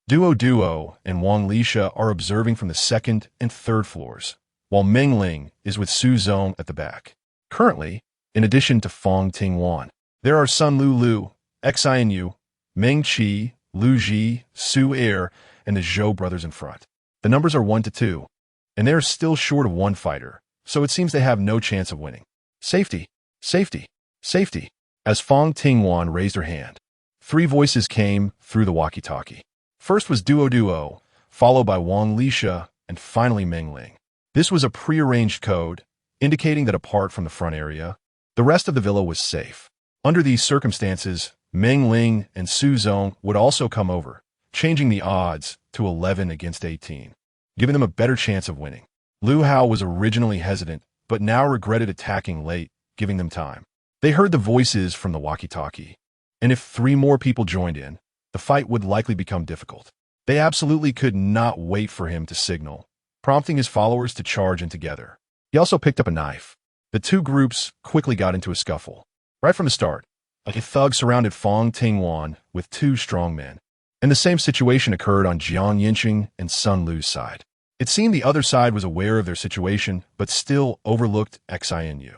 Duo and Wang Lisha are observing from the second and third floors, while Meng Ling is with Su Zong at the back. Currently, in addition to Fang Tingwan, there are Sun Lulu, Xianyu, Meng Qi, Lu Ji, Su Er, and the Zhou brothers in front. The numbers are 1 to 2, and they are still short of one fighter, so it seems they have no chance of winning. Safety, safety, safety. As Fang Tingwan raised her hand, 3 voices came through the walkie-talkie. First was Duo, followed by Wang Lisha, and finally Meng Ling. This was a prearranged code, indicating that apart from the front area, the rest of the villa was safe. Under these circumstances, Meng Ling and Su Zong would also come over, changing the odds to 11 against 18, giving them a better chance of winning. Lu Hao was originally hesitant, but now regretted attacking late, giving them time. They heard the voices from the walkie-talkie, and if 3 more people joined in, the fight would likely become difficult. They absolutely could not wait for him to signal, prompting his followers to charge in together. He also picked up a knife. The 2 groups quickly got into a scuffle. Right from the start, a thug surrounded Fang Tingwan with 2 strong men, and the same situation occurred on Jiang Yancheng and Sun Lu's side. It seemed the other side was aware of their situation, but still overlooked Xianyu.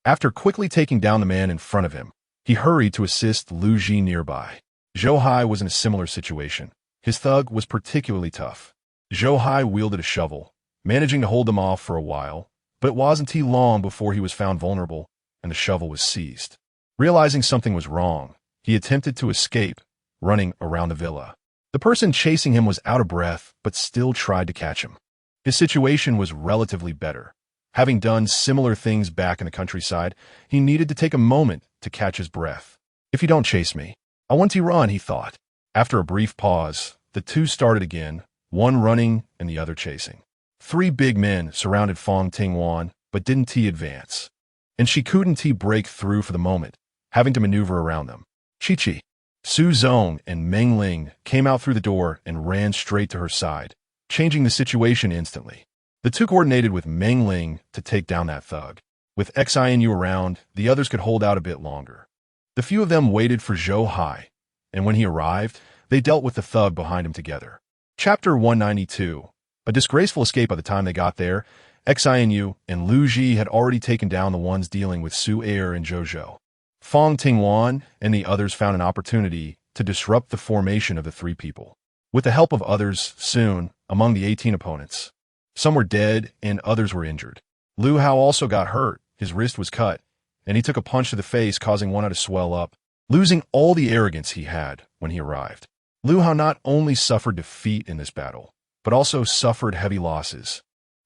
After quickly taking down the man in front of him, he hurried to assist Lu Ji nearby. Zhou Hai was in a similar situation. His thug was particularly tough. Zhou Hai wielded a shovel, managing to hold them off for a while, but it wasn't long before he was found vulnerable and the shovel was seized. Realizing something was wrong, he attempted to escape, running around the villa. The person chasing him was out of breath, but still tried to catch him. His situation was relatively better. Having done similar things back in the countryside, he needed to take a moment to catch his breath. If you don't chase me, I want to run, he thought. After a brief pause, the 2 started again, one running and the other chasing. 3 big men surrounded Fang Tingwan, but didn't advance. And she couldn't break through for the moment, having to maneuver around them. Chi-Chi, Su Zong, and Meng Ling came out through the door and ran straight to her side, changing the situation instantly. The 2 coordinated with Meng Ling to take down that thug. With Xianyu around, the others could hold out a bit longer. The few of them waited for Zhou Hai, and when he arrived, they dealt with the thug behind him together. Chapter 192. A disgraceful escape. By the time they got there, Xianyu and Lu Ji had already taken down the ones dealing with Su Er and Zhou. Fang Tingwan and the others found an opportunity to disrupt the formation of the 3 people. With the help of others, soon, among the 18 opponents, some were dead and others were injured. Lu Hao also got hurt. His wrist was cut, and he took a punch to the face, causing one eye to swell up, losing all the arrogance he had when he arrived. Lu Hao not only suffered defeat in this battle, but also suffered heavy losses,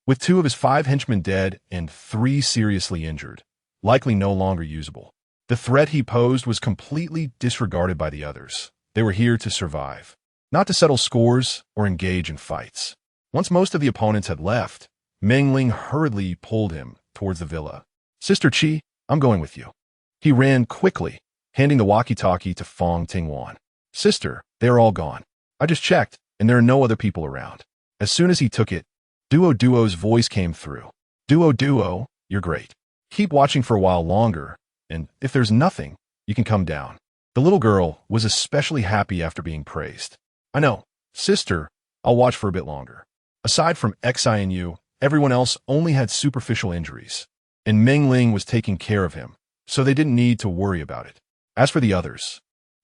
with 2 of his 5 henchmen dead and 3 seriously injured, likely no longer usable. The threat he posed was completely disregarded by the others. They were here to survive, not to settle scores or engage in fights. Once most of the opponents had left, Meng Ling hurriedly pulled him towards the villa. Sister Chi, I'm going with you. He ran quickly, handing the walkie-talkie to Fang Tingwan. Sister, they're all gone. I just checked, and there are no other people around. As soon as he took it, Duo's voice came through. Duo, you're great. Keep watching for a while longer, and if there's nothing, you can come down. The little girl was especially happy after being praised. I know, sister, I'll watch for a bit longer. Aside from Xianyu, everyone else only had superficial injuries, and Meng Ling was taking care of him, so they didn't need to worry about it. As for the others,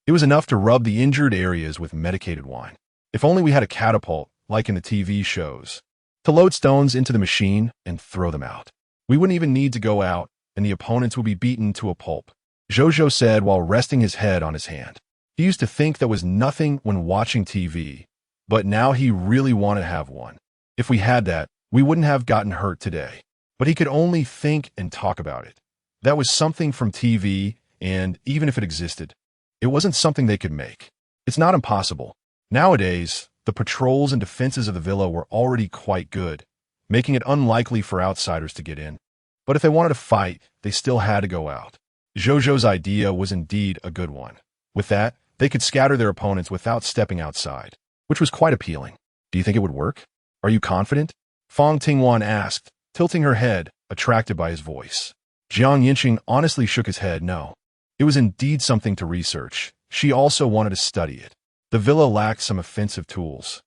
it was enough to rub the injured areas with medicated wine. If only we had a catapult, like in the TV shows, to load stones into the machine and throw them out. We wouldn't even need to go out, and the opponents would be beaten to a pulp, Zhou said while resting his head on his hand. He used to think there was nothing when watching TV, but now he really wanted to have one. If we had that, we wouldn't have gotten hurt today. But he could only think and talk about it. That was something from TV, and even if it existed, it wasn't something they could make. It's not impossible. Nowadays, the patrols and defenses of the villa were already quite good, making it unlikely for outsiders to get in. But if they wanted to fight, they still had to go out. Zhou's idea was indeed a good one. With that, they could scatter their opponents without stepping outside, which was quite appealing. Do you think it would work? Are you confident? Fang Tingwan asked, tilting her head, attracted by his voice. Yancheng honestly shook his head no. It was indeed something to research. She also wanted to study it. The villa lacked some offensive tools,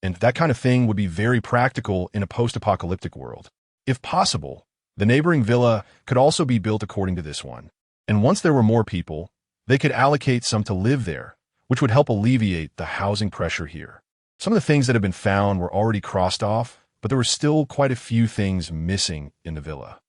and that kind of thing would be very practical in a post-apocalyptic world. If possible, the neighboring villa could also be built according to this one. And once there were more people, they could allocate some to live there, which would help alleviate the housing pressure here. Some of the things that had been found were already crossed off, but there were still quite a few things missing in the villa.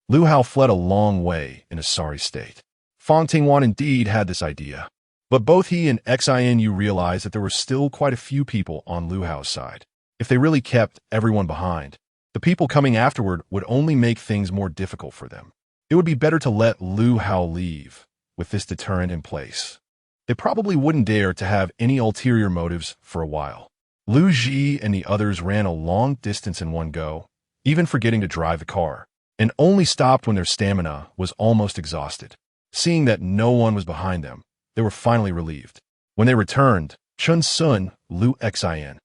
Lu Hao fled a long way in a sorry state. Fang Tingwan indeed had this idea, but both he and Xianu realized that there were still quite a few people on Lu Hao's side. If they really kept everyone behind, the people coming afterward would only make things more difficult for them. It would be better to let Lu Hao leave, with this deterrent in place. They probably wouldn't dare to have any ulterior motives for a while. Lu Ji and the others ran a long distance in one go, even forgetting to drive the car, and only stopped when their stamina was almost exhausted. Seeing that no one was behind them, they were finally relieved. When they returned, Chun Sun, Lu Xian,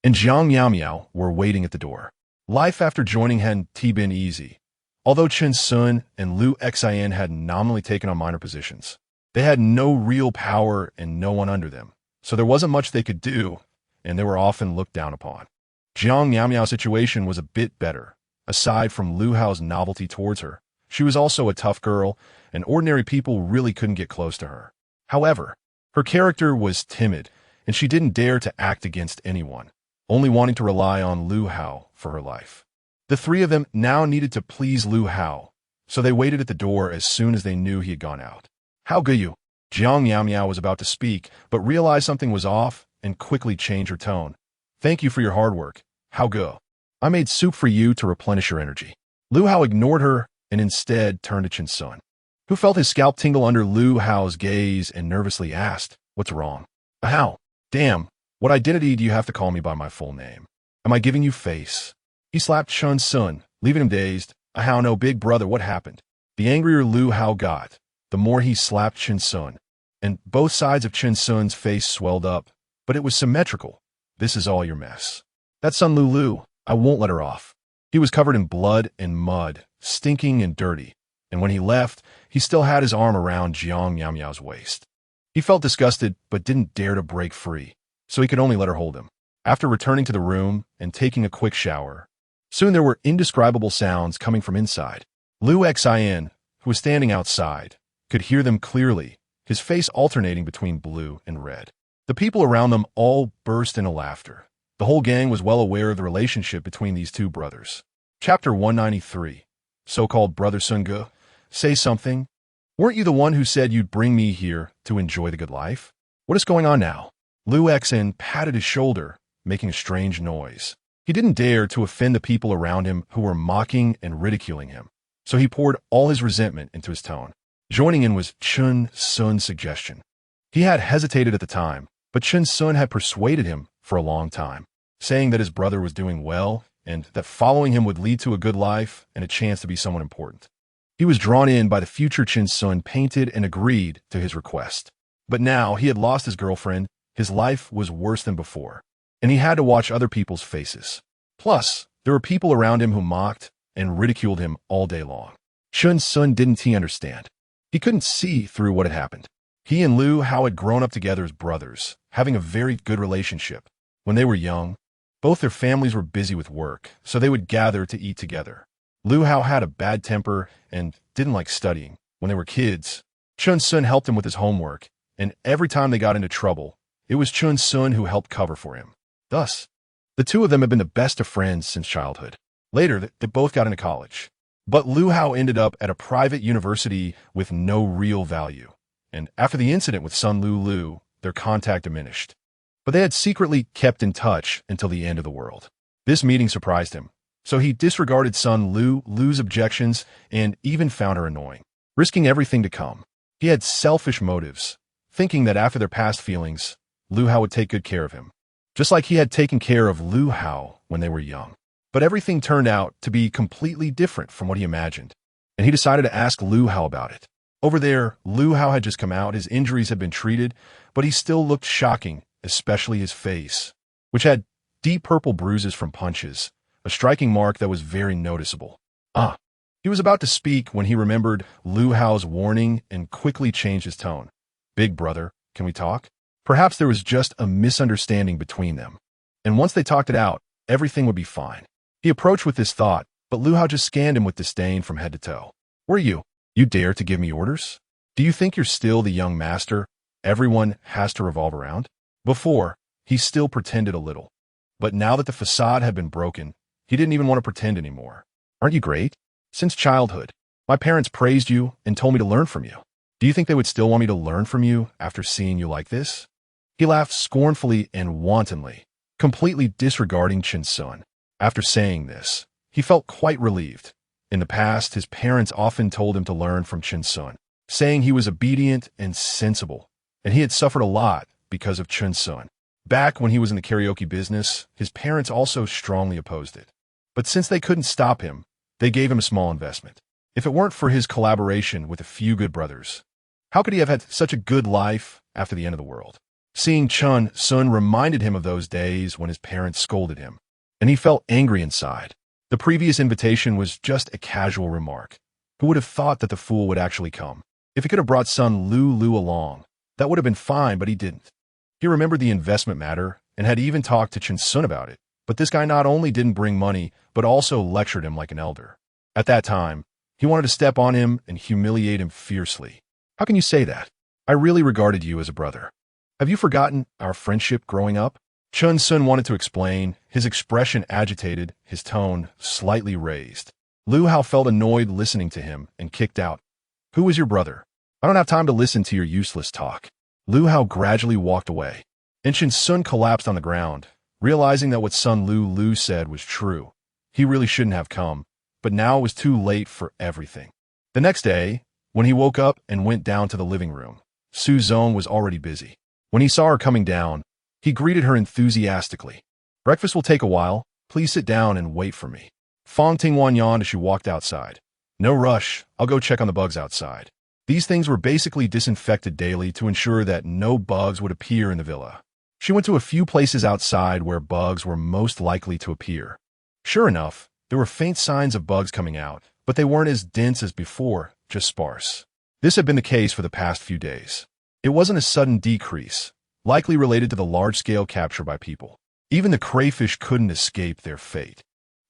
and Jiang Miao were waiting at the door. Life after joining hadn't been easy. Although Chun Sun and Lu Xian had nominally taken on minor positions, they had no real power and no one under them, so there wasn't much they could do, and they were often looked down upon. Jiang Miao's situation was a bit better. Aside from Lu Hao's novelty towards her, she was also a tough girl, and ordinary people really couldn't get close to her. However, her character was timid, and she didn't dare to act against anyone, only wanting to rely on Lu Hao for her life. The three of them now needed to please Lu Hao, so they waited at the door as soon as they knew he had gone out. How good you? Jiang Miao was about to speak, but realized something was off and quickly changed her tone. Thank you for your hard work. How go? I made soup for you to replenish your energy. Lu Hao ignored her and instead turned to Chun Sun, who felt his scalp tingle under Lu Hao's gaze and nervously asked, "What's wrong?" "How? Damn, what identity do you have to call me by my full name? Am I giving you face?" He slapped Chun Sun, leaving him dazed. "How no, big brother, what happened?" The angrier Lu Hao got, the more he slapped Chun Sun, and both sides of Chun Sun's face swelled up, but it was symmetrical. "This is all your mess. That son Lu, I won't let her off." He was covered in blood and mud, stinking and dirty, and when he left, he still had his arm around Jiang Miao's waist. He felt disgusted, but didn't dare to break free, so he could only let her hold him. After returning to the room and taking a quick shower, soon there were indescribable sounds coming from inside. Lu Xian, who was standing outside, could hear them clearly, his face alternating between blue and red. The people around them all burst into laughter. The whole gang was well aware of the relationship between these two brothers. Chapter 193. So-called Brother Sunge, say something. Weren't you the one who said you'd bring me here to enjoy the good life? What is going on now? Lu Xian patted his shoulder, making a strange noise. He didn't dare to offend the people around him who were mocking and ridiculing him, so he poured all his resentment into his tone. Joining in was Chun Sun's suggestion. He had hesitated at the time, but Chun Sun had persuaded him for a long time, saying that his brother was doing well and that following him would lead to a good life and a chance to be someone important. He was drawn in by the future Chun Sun painted and agreed to his request. But now he had lost his girlfriend, his life was worse than before, and he had to watch other people's faces. Plus, there were people around him who mocked and ridiculed him all day long. Chun Sun didn't understand. He couldn't see through what had happened. He and Lu Hao had grown up together as brothers, having a very good relationship. When they were young, both their families were busy with work, so they would gather to eat together. Lu Hao had a bad temper and didn't like studying. When they were kids, Chun Sun helped him with his homework, and every time they got into trouble, it was Chun Sun who helped cover for him. Thus, the two of them had been the best of friends since childhood. Later, they both got into college. But Lu Hao ended up at a private university with no real value, and after the incident with Sun Lu, their contact diminished. But they had secretly kept in touch until the end of the world. This meeting surprised him, so he disregarded Sun Lu's objections and even found her annoying. Risking everything to come, He had selfish motives, thinking that after their past feelings, Lu Hao would take good care of him, just like he had taken care of Lu Hao when they were young. But everything turned out to be completely different from what he imagined, and he decided to ask Lu Hao about it. Over there, Lu Hao had just come out, his injuries had been treated, but he still looked shocking, especially his face, which had deep purple bruises from punches, a striking mark that was very noticeable. He was about to speak when he remembered Lu Hao's warning and quickly changed his tone. Big brother, can we talk? Perhaps there was just a misunderstanding between them, and once they talked it out, everything would be fine. He approached with this thought, but Lu Hao just scanned him with disdain from head to toe. Were you? You dare to give me orders? Do you think you're still the young master everyone has to revolve around? Before, he still pretended a little. But now that the facade had been broken, he didn't even want to pretend anymore. Aren't you great? Since childhood, my parents praised you and told me to learn from you. Do you think they would still want me to learn from you after seeing you like this? He laughed scornfully and wantonly, completely disregarding Chen Sun. After saying this, he felt quite relieved. In the past, his parents often told him to learn from Chen Sun, saying he was obedient and sensible, and he had suffered a lot because of Chen Sun. Back when he was in the karaoke business, his parents also strongly opposed it. But since they couldn't stop him, they gave him a small investment. If it weren't for his collaboration with a few good brothers, how could he have had such a good life after the end of the world? Seeing Chen Sun reminded him of those days when his parents scolded him, and he felt angry inside. The previous invitation was just a casual remark. Who would have thought that the fool would actually come? If he could have brought son Lu along, that would have been fine, but he didn't. He remembered the investment matter and had even talked to Chen Sun about it. But this guy not only didn't bring money, but also lectured him like an elder. At that time, he wanted to step on him and humiliate him fiercely. How can you say that? I really regarded you as a brother. Have you forgotten our friendship growing up? Chen Sun wanted to explain, his expression agitated, his tone slightly raised. Lu Hao felt annoyed listening to him and kicked out. Who is your brother? I don't have time to listen to your useless talk. Lu Hao gradually walked away, and Chen Sun collapsed on the ground, realizing that what son Lu said was true. He really shouldn't have come, but now it was too late for everything. The next day, when he woke up and went down to the living room, Su Zong was already busy. When he saw her coming down, he greeted her enthusiastically. Breakfast will take a while. Please sit down and wait for me. Fang Tingwan yawned as she walked outside. No rush. I'll go check on the bugs outside. These things were basically disinfected daily to ensure that no bugs would appear in the villa. She went to a few places outside where bugs were most likely to appear. Sure enough, there were faint signs of bugs coming out, but they weren't as dense as before, just sparse. This had been the case for the past few days. It wasn't a sudden decrease, likely related to the large-scale capture by people. Even the crayfish couldn't escape their fate.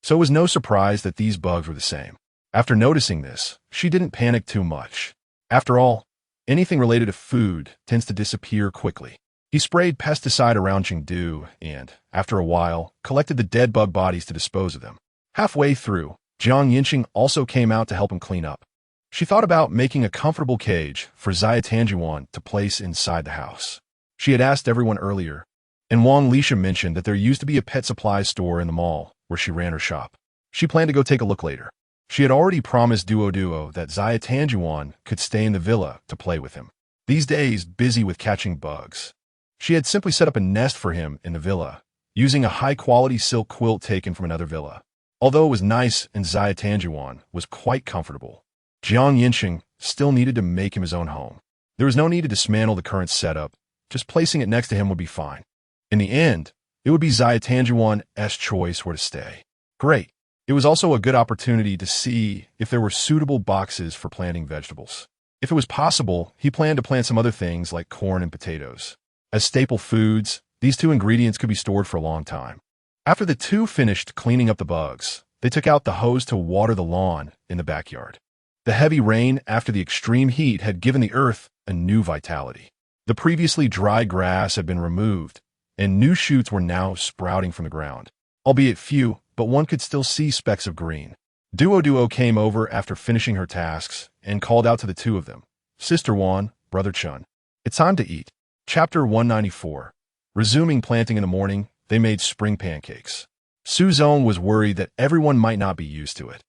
So it was no surprise that these bugs were the same. After noticing this, she didn't panic too much. After all, anything related to food tends to disappear quickly. He sprayed pesticide around Chengdu and, after a while, collected the dead bug bodies to dispose of them. Halfway through, Yancheng also came out to help him clean up. She thought about making a comfortable cage for Tingwan to place inside the house. She had asked everyone earlier, and Wang Lisha mentioned that there used to be a pet supply store in the mall where she ran her shop. She planned to go take a look later. She had already promised Duo that Tingwan could stay in the villa to play with him. These days, busy with catching bugs. She had simply set up a nest for him in the villa, using a high-quality silk quilt taken from another villa. Although it was nice and Tingwan was quite comfortable, Yancheng still needed to make him his own home. There was no need to dismantle the current setup. Just placing it next to him would be fine. In the end, it would be Tingwan's choice where to stay. Great. It was also a good opportunity to see if there were suitable boxes for planting vegetables. If it was possible, he planned to plant some other things like corn and potatoes. As staple foods, these two ingredients could be stored for a long time. After the two finished cleaning up the bugs, they took out the hose to water the lawn in the backyard. The heavy rain after the extreme heat had given the earth a new vitality. The previously dry grass had been removed, and new shoots were now sprouting from the ground. Albeit few, but one could still see specks of green. Duo came over after finishing her tasks and called out to the two of them. Sister Wan, Brother Chun. It's time to eat. Chapter 194. Resuming planting in the morning, they made spring pancakes. Su Zong was worried that everyone might not be used to it,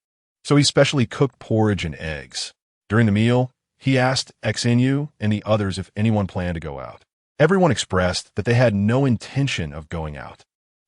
so he specially cooked porridge and eggs. During the meal, He asked Xinu and the others if anyone planned to go out. Everyone expressed that they had no intention of going out.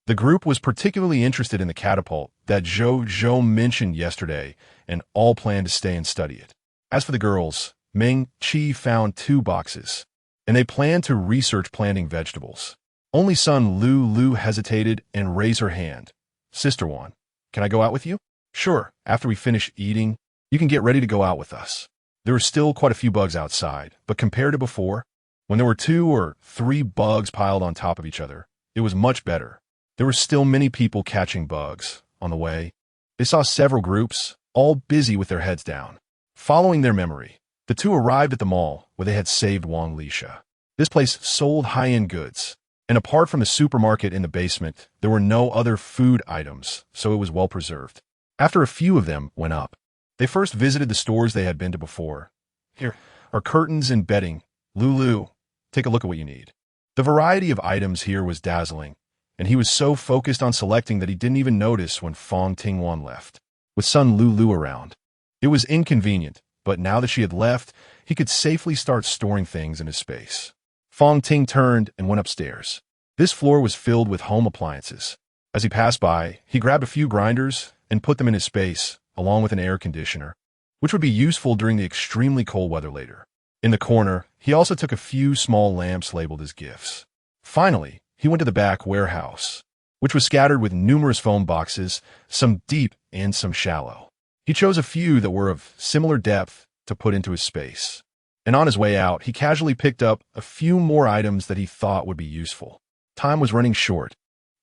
The group was particularly interested in the catapult that Zhou mentioned yesterday, and all planned to stay and study it. As for the girls, Ming Qi found 2 boxes, and they planned to research planting vegetables. Only son Lu hesitated and raised her hand. Sister Wan, can I go out with you? Sure, after we finish eating, you can get ready to go out with us. There were still quite a few bugs outside, but compared to before, when there were 2 or 3 bugs piled on top of each other, it was much better. There were still many people catching bugs. On the way, they saw several groups, all busy with their heads down. Following their memory, the 2 arrived at the mall where they had saved Wang Lisha. This place sold high-end goods, and apart from the supermarket in the basement, there were no other food items, so it was well preserved. After a few of them went up, they first visited the stores they had been to before. Here are curtains and bedding. Lulu, take a look at what you need. The variety of items here was dazzling, and he was so focused on selecting that he didn't even notice when Fang Tingwan left. With son Lulu around, it was inconvenient, but now that she had left, he could safely start storing things in his space. Fang Ting turned and went upstairs. This floor was filled with home appliances. As he passed by, he grabbed a few grinders and put them in his space, along with an air conditioner, which would be useful during the extremely cold weather later. In the corner, he also took a few small lamps labeled as gifts. Finally, he went to the back warehouse, which was scattered with numerous foam boxes, some deep and some shallow. He chose a few that were of similar depth to put into his space. And on his way out, he casually picked up a few more items that he thought would be useful. Time was running short,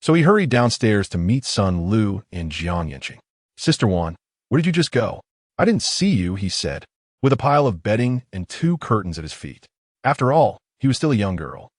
so he hurried downstairs to meet son Lu and Yancheng. Sister Wan, where did you just go? I didn't see you, he said, with a pile of bedding and 2 curtains at his feet. After all, he was still a young girl.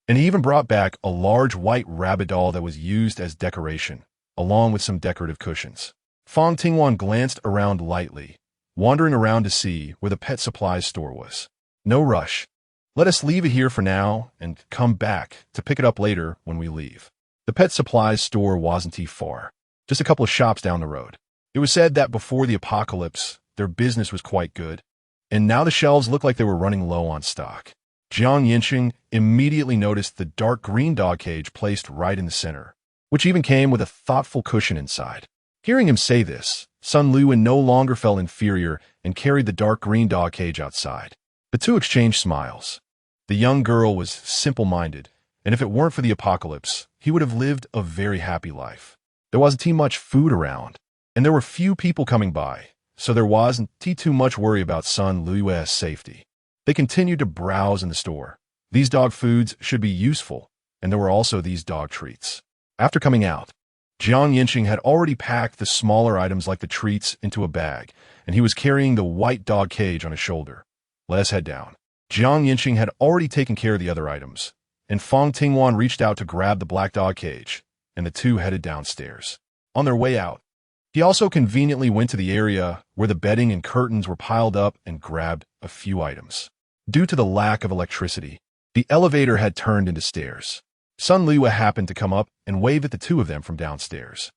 And he even brought back a large white rabbit doll that was used as decoration, along with some decorative cushions. Fang Tingwan glanced around lightly, wandering around to see where the pet supplies store was. No rush. Let us leave it here for now and come back to pick it up later when we leave. The pet supplies store wasn't too far, just a couple of shops down the road. It was said that before the apocalypse, their business was quite good, and now the shelves looked like they were running low on stock. Yancheng immediately noticed the dark green dog cage placed right in the center, which even came with a thoughtful cushion inside. Hearing him say this, son Lu no longer felt inferior and carried the dark green dog cage outside. The 2 exchanged smiles. The young girl was simple-minded, and if it weren't for the apocalypse, he would have lived a very happy life. There wasn't too much food around, and there were few people coming by, so there wasn't too much worry about son Lu's safety. They continued to browse in the store. These dog foods should be useful, and there were also these dog treats. After coming out, Yancheng had already packed the smaller items like the treats into a bag, and he was carrying the white dog cage on his shoulder. Let us head down. Yancheng had already taken care of the other items, and Fang Tingwan reached out to grab the black dog cage, and the 2 headed downstairs. On their way out, he also conveniently went to the area where the bedding and curtains were piled up and grabbed a few items. Due to the lack of electricity, the elevator had turned into stairs. Son Lu happened to come up and wave at the 2 of them from downstairs.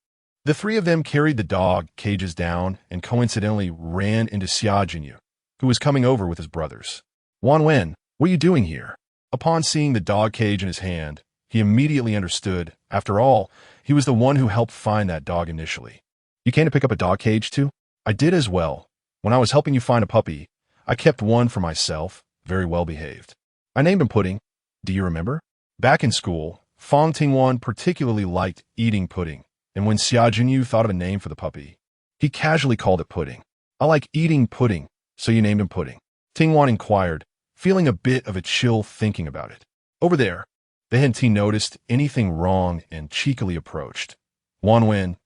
The 3 of them carried the dog cages down and coincidentally ran into Xiaojinyu, who was coming over with his brothers. Wan Wen, what are you doing here? Upon seeing the dog cage in his hand, he immediately understood. After all, he was the one who helped find that dog initially. You came to pick up a dog cage too? I did as well. When I was helping you find a puppy, I kept one for myself, very well behaved. I named him Pudding. Do you remember? Back in school, Fang Tingwan particularly liked eating pudding, and when Xiaojinyu thought of a name for the puppy, he casually called it Pudding. I like eating pudding, so you named him Pudding. Tingwan inquired, feeling a bit of a chill thinking about it. Over there, they hadn't noticed anything wrong and cheekily approached. Wan Wen,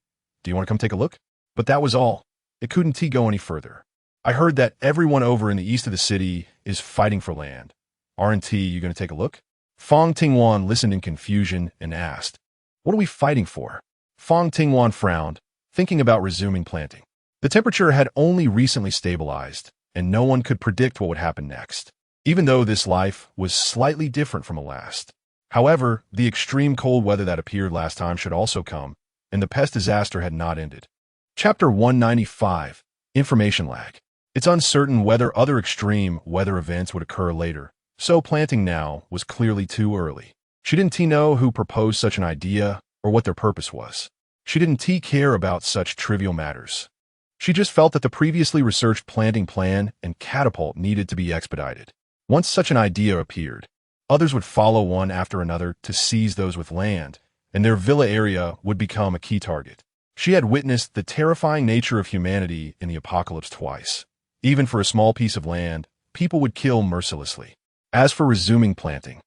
do you want to come take a look? But that was all. It couldn't go any further. I heard that everyone over in the east of the city is fighting for land. Aren't you going to take a look? Fang Tingwan listened in confusion and asked, what are we fighting for? Fang Tingwan frowned, thinking about resuming planting. The temperature had only recently stabilized, and no one could predict what would happen next, even though this life was slightly different from the last. However, the extreme cold weather that appeared last time should also come, and the pest disaster had not ended. Chapter 195, Information Lag. It's uncertain whether other extreme weather events would occur later, so planting now was clearly too early. She didn't know who proposed such an idea or what their purpose was. She didn't care about such trivial matters. She just felt that the previously researched planting plan and catapult needed to be expedited. Once such an idea appeared, others would follow one after another to seize those with land, and their villa area would become a key target. She had witnessed the terrifying nature of humanity in the apocalypse twice. Even for a small piece of land, people would kill mercilessly. As for resuming planting,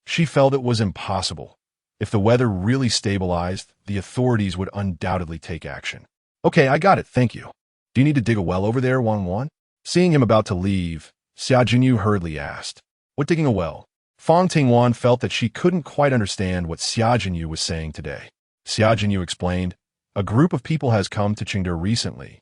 she felt it was impossible. If the weather really stabilized, the authorities would undoubtedly take action. Okay, I got it, thank you. Do you need to dig a well over there, Wan? Seeing him about to leave, Xia Jinyu hurriedly asked, "What digging a well?" Fang Tingwan felt that she couldn't quite understand what Xia Jinyu was saying today. Xia Jinyu explained, "A group of people has come to Chengdu recently,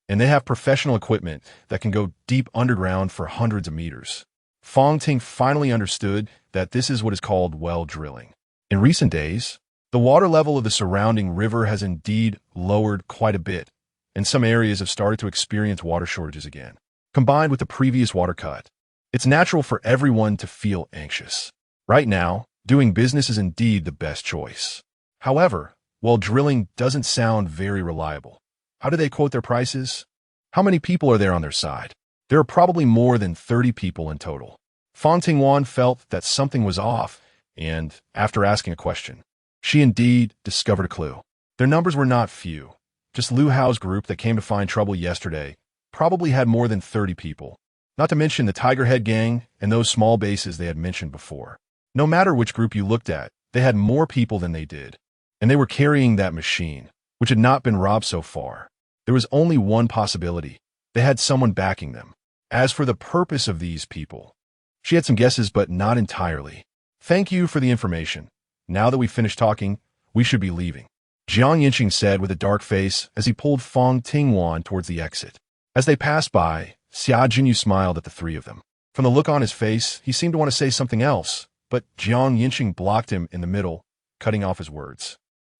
and they have professional equipment that can go deep underground for hundreds of meters." Fang Ting finally understood that this is what is called well drilling. In recent days, the water level of the surrounding river has indeed lowered quite a bit, and some areas have started to experience water shortages again. Combined with the previous water cut, it's natural for everyone to feel anxious. Right now, doing business is indeed the best choice. However, well drilling doesn't sound very reliable. How do they quote their prices? How many people are there on their side? There are probably more than 30 people in total. Fang Tingwan felt that something was off, and, after asking a question, she indeed discovered a clue. Their numbers were not few. Just Lu Hao's group that came to find trouble yesterday probably had more than 30 people, not to mention the Tigerhead gang and those small bases they had mentioned before. No matter which group you looked at, they had more people than they did, and they were carrying that machine, which had not been robbed so far. There was only one possibility. They had someone backing them. As for the purpose of these people, she had some guesses, but not entirely. "Thank you for the information. Now that we've finished talking, we should be leaving," Yancheng said with a dark face as he pulled Fang Tingwan towards the exit. As they passed by, Xia Jinyu smiled at the three of them. From the look on his face, he seemed to want to say something else, but Yancheng blocked him in the middle, cutting off his words.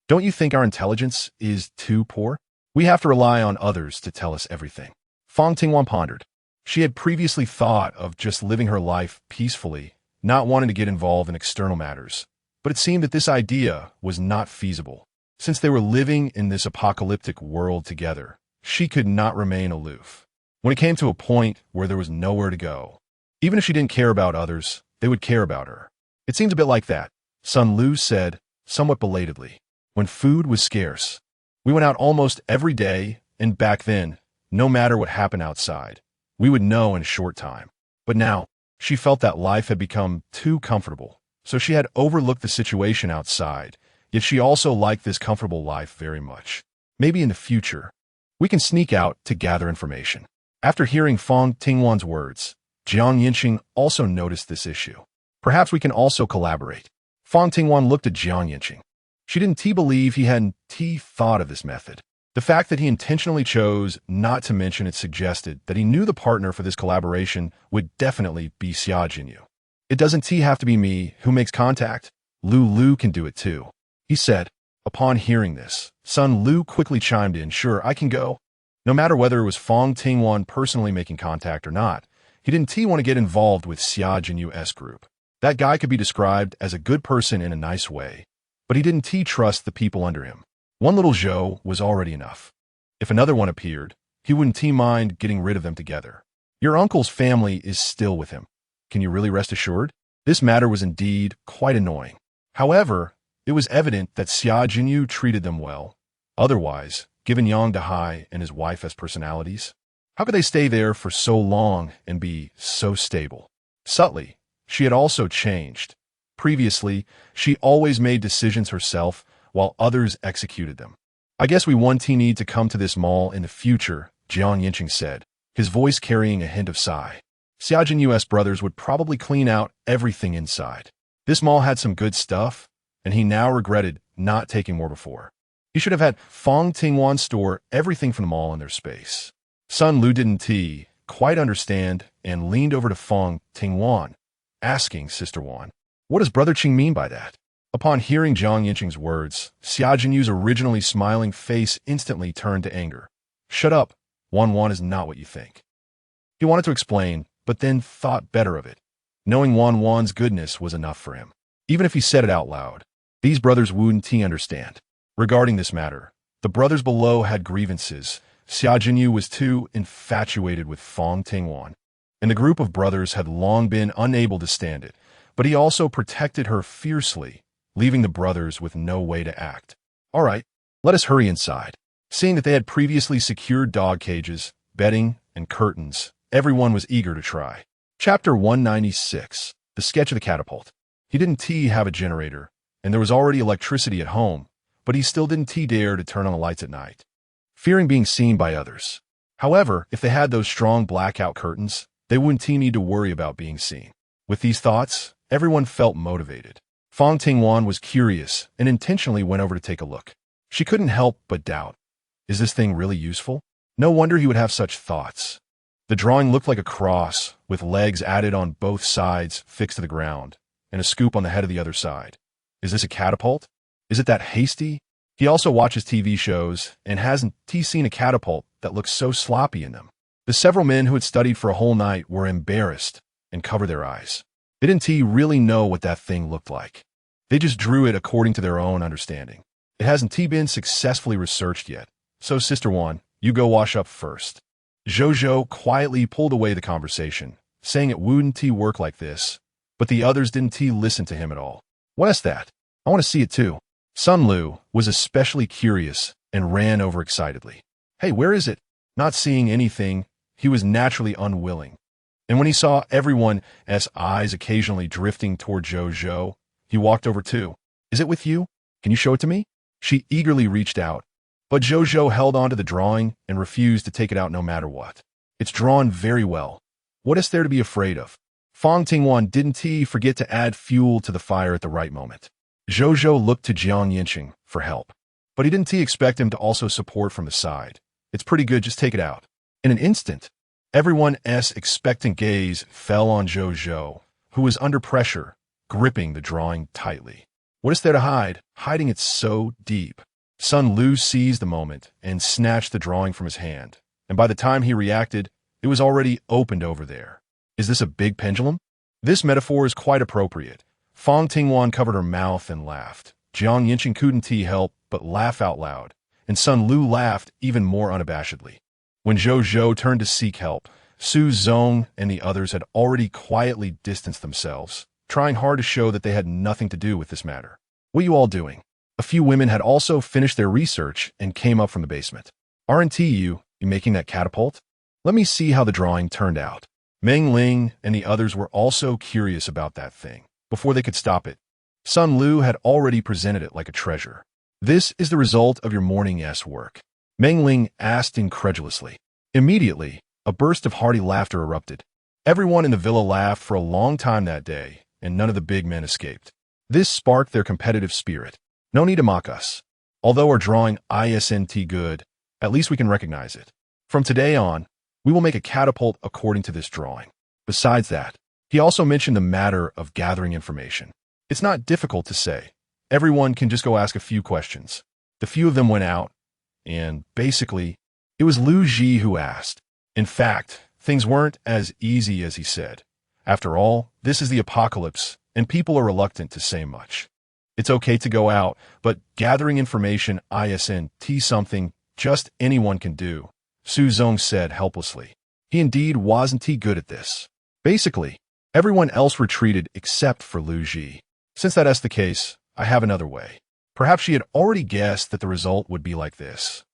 "Don't you think our intelligence is too poor? We have to rely on others to tell us everything." Fang Tingwan pondered. She had previously thought of just living her life peacefully, not wanting to get involved in external matters, but it seemed that this idea was not feasible. Since they were living in this apocalyptic world together, she could not remain aloof. When it came to a point where there was nowhere to go, even if she didn't care about others, they would care about her. "It seems a bit like that," Sun Lu said, somewhat belatedly. "When food was scarce, we went out almost every day, and back then, no matter what happened outside, we would know in a short time. But now, she felt that life had become too comfortable, so she had overlooked the situation outside, yet she also liked this comfortable life very much. Maybe in the future, we can sneak out to gather information." After hearing Fang Tingwan's words, Yancheng also noticed this issue. "Perhaps we can also collaborate." Fang Tingwan looked at Yancheng. She didn't believe he hadn't thought of this method. The fact that he intentionally chose not to mention it suggested that he knew the partner for this collaboration would definitely be Xia Jinyu. "It doesn't have to be me who makes contact. Lu can do it too," he said. Upon hearing this, Sun Lu quickly chimed in, "Sure, I can go." No matter whether it was Fang Tingwan personally making contact or not, he didn't want to get involved with Xia Jinyu's group. That guy could be described as a good person in a nice way, but he didn't trust the people under him. One little Zhou was already enough. If another one appeared, he wouldn't mind getting rid of them together. "Your uncle's family is still with him. Can you really rest assured?" This matter was indeed quite annoying. However, it was evident that Xia Jinyu treated them well. Otherwise, given Yang Dahai and his wife as personalities, how could they stay there for so long and be so stable? Subtly, she had also changed. Previously, she always made decisions herself, while others executed them. "I guess we need to come to this mall in the future," Yancheng said, his voice carrying a hint of sigh. Xia Jinyu's brothers would probably clean out everything inside. This mall had some good stuff, and he now regretted not taking more before. He should have had Fang Tingwan store everything from the mall in their space. Sun Lu didn't quite understand and leaned over to Fang Tingwan, asking Sister Wan, "What does Brother Qing mean by that?" Upon hearing Yancheng's words, Xia Jinyu's originally smiling face instantly turned to anger. "Shut up. Wan is not what you think." He wanted to explain, but then thought better of it. Knowing Wan Wan's goodness was enough for him. Even if he said it out loud, these brothers wouldn't understand. Regarding this matter, the brothers below had grievances. Xia Jinyu was too infatuated with Fang Tingwan, and the group of brothers had long been unable to stand it, but he also protected her fiercely, leaving the brothers with no way to act. All right, let us hurry inside. Seeing that they had previously secured dog cages, bedding, and curtains, everyone was eager to try. Chapter 196, The Sketch of the Catapult. He didn't have a generator, and there was already electricity at home, but he still didn't dare to turn on the lights at night, fearing being seen by others. However, if they had those strong blackout curtains, they wouldn't need to worry about being seen. With these thoughts, everyone felt motivated. Fang Tingwan was curious and intentionally went over to take a look. She couldn't help but doubt. Is this thing really useful? No wonder he would have such thoughts. The drawing looked like a cross, with legs added on both sides fixed to the ground, and a scoop on the head of the other side. Is this a catapult? Is it that hasty? He also watches TV shows and hasn't seen a catapult that looks so sloppy in them. The several men who had studied for a whole night were embarrassed and covered their eyes. They didn't really know what that thing looked like. They just drew it according to their own understanding. It hasn't been successfully researched yet, so Sister Wan, you go wash up first. Zhou quietly pulled away the conversation, saying it wouldn't work like this, but the others didn't listen to him at all. What's that? I want to see it too. Sun Lu was especially curious and ran over excitedly. Hey, where is it? Not seeing anything, he was naturally unwilling. And when he saw everyone's eyes occasionally drifting toward Zhou, he walked over too. Is it with you? Can you show it to me? She eagerly reached out, but Zhou held onto the drawing and refused to take it out no matter what. It's drawn very well. What is there to be afraid of? Fang Tingwan didn't forget to add fuel to the fire at the right moment. Zhou looked to Yancheng for help, but he didn't expect him to also support from the side. It's pretty good, just take it out. In an instant, everyone's expectant gaze fell on Zhou, who was under pressure, gripping the drawing tightly. What is there to hide? Hiding it so deep. Sun Lu seized the moment and snatched the drawing from his hand, and by the time he reacted, it was already opened over there. Is this a big pendulum? This metaphor is quite appropriate. Fang Tingwan covered her mouth and laughed. Yancheng couldn't help but laugh out loud, and Sun Lu laughed even more unabashedly. When Zhou turned to seek help, Su Zong and the others had already quietly distanced themselves, trying hard to show that they had nothing to do with this matter. What are you all doing? A few women had also finished their research and came up from the basement. Aren't you making that catapult? Let me see how the drawing turned out. Meng Ling and the others were also curious about that thing. Before they could stop it, Sun Lu had already presented it like a treasure. This is the result of your morning's work, Meng Ling asked incredulously. Immediately, a burst of hearty laughter erupted. Everyone in the villa laughed for a long time that day, and none of the big men escaped. This sparked their competitive spirit. No need to mock us. Although our drawing isn't good, at least we can recognize it. From today on, we will make a catapult according to this drawing. Besides that, he also mentioned the matter of gathering information. It's not difficult to say. Everyone can just go ask a few questions. The few of them went out, and basically, it was Lu Ji who asked. In fact, things weren't as easy as he said. After all, this is the apocalypse, and people are reluctant to say much. It's okay to go out, but gathering information isn't something just anyone can do, Su Zong said helplessly. He indeed wasn't good at this. Basically, everyone else retreated except for Lu Ji. Since that's the case, I have another way. Perhaps she had already guessed that the result would be like this.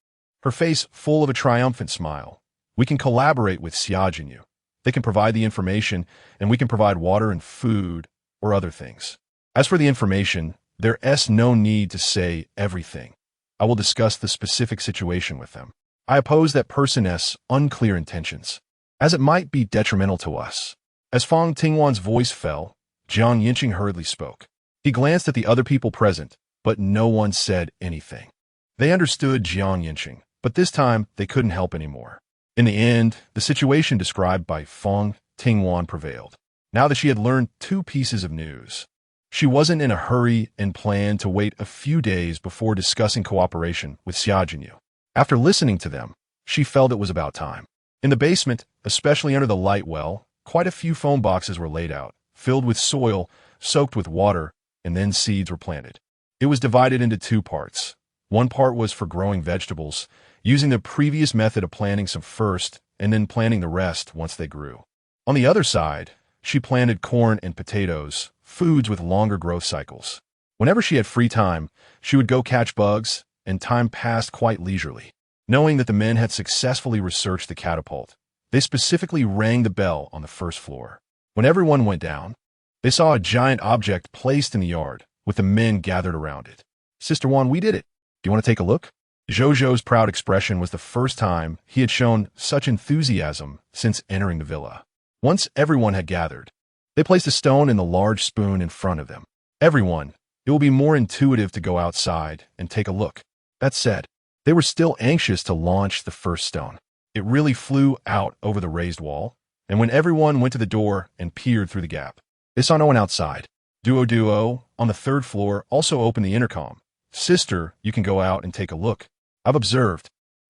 Her face full of a triumphant smile. We can collaborate with Xia Jinyu. They can provide the information, and we can provide water and food, or other things. As for the information, there's no need to say everything. I will discuss the specific situation with them. I oppose that person's unclear intentions, as it might be detrimental to us. As Fang Tingwan's voice fell, Yancheng hurriedly spoke. He glanced at the other people present, but no one said anything. They understood Yancheng, but this time they couldn't help anymore. In the end, the situation described by Fang Tingwan prevailed. Now that she had learned 2 pieces of news, she wasn't in a hurry and planned to wait a few days before discussing cooperation with Xia Jinyu. After listening to them, she felt it was about time. In the basement, especially under the light well, quite a few foam boxes were laid out, filled with soil, soaked with water, and then seeds were planted. It was divided into two parts. One part was for growing vegetables, using the previous method of planting some first and then planting the rest once they grew. On the other side, she planted corn and potatoes, foods with longer growth cycles. Whenever she had free time, she would go catch bugs, and time passed quite leisurely. Knowing that the men had successfully researched the catapult, they specifically rang the bell on the first floor. When everyone went down, they saw a giant object placed in the yard, with the men gathered around it. "Sister Wan, we did it. Do you want to take a look?" Zhou's proud expression was the first time he had shown such enthusiasm since entering the villa. Once everyone had gathered, they placed a stone and a large spoon in front of them. "Everyone, it will be more intuitive to go outside and take a look." That said, they were still anxious to launch the first stone. It really flew out over the raised wall, and when everyone went to the door and peered through the gap, they saw no one outside. Duo, on the third floor, also opened the intercom. "Sister, you can go out and take a look. I've observed,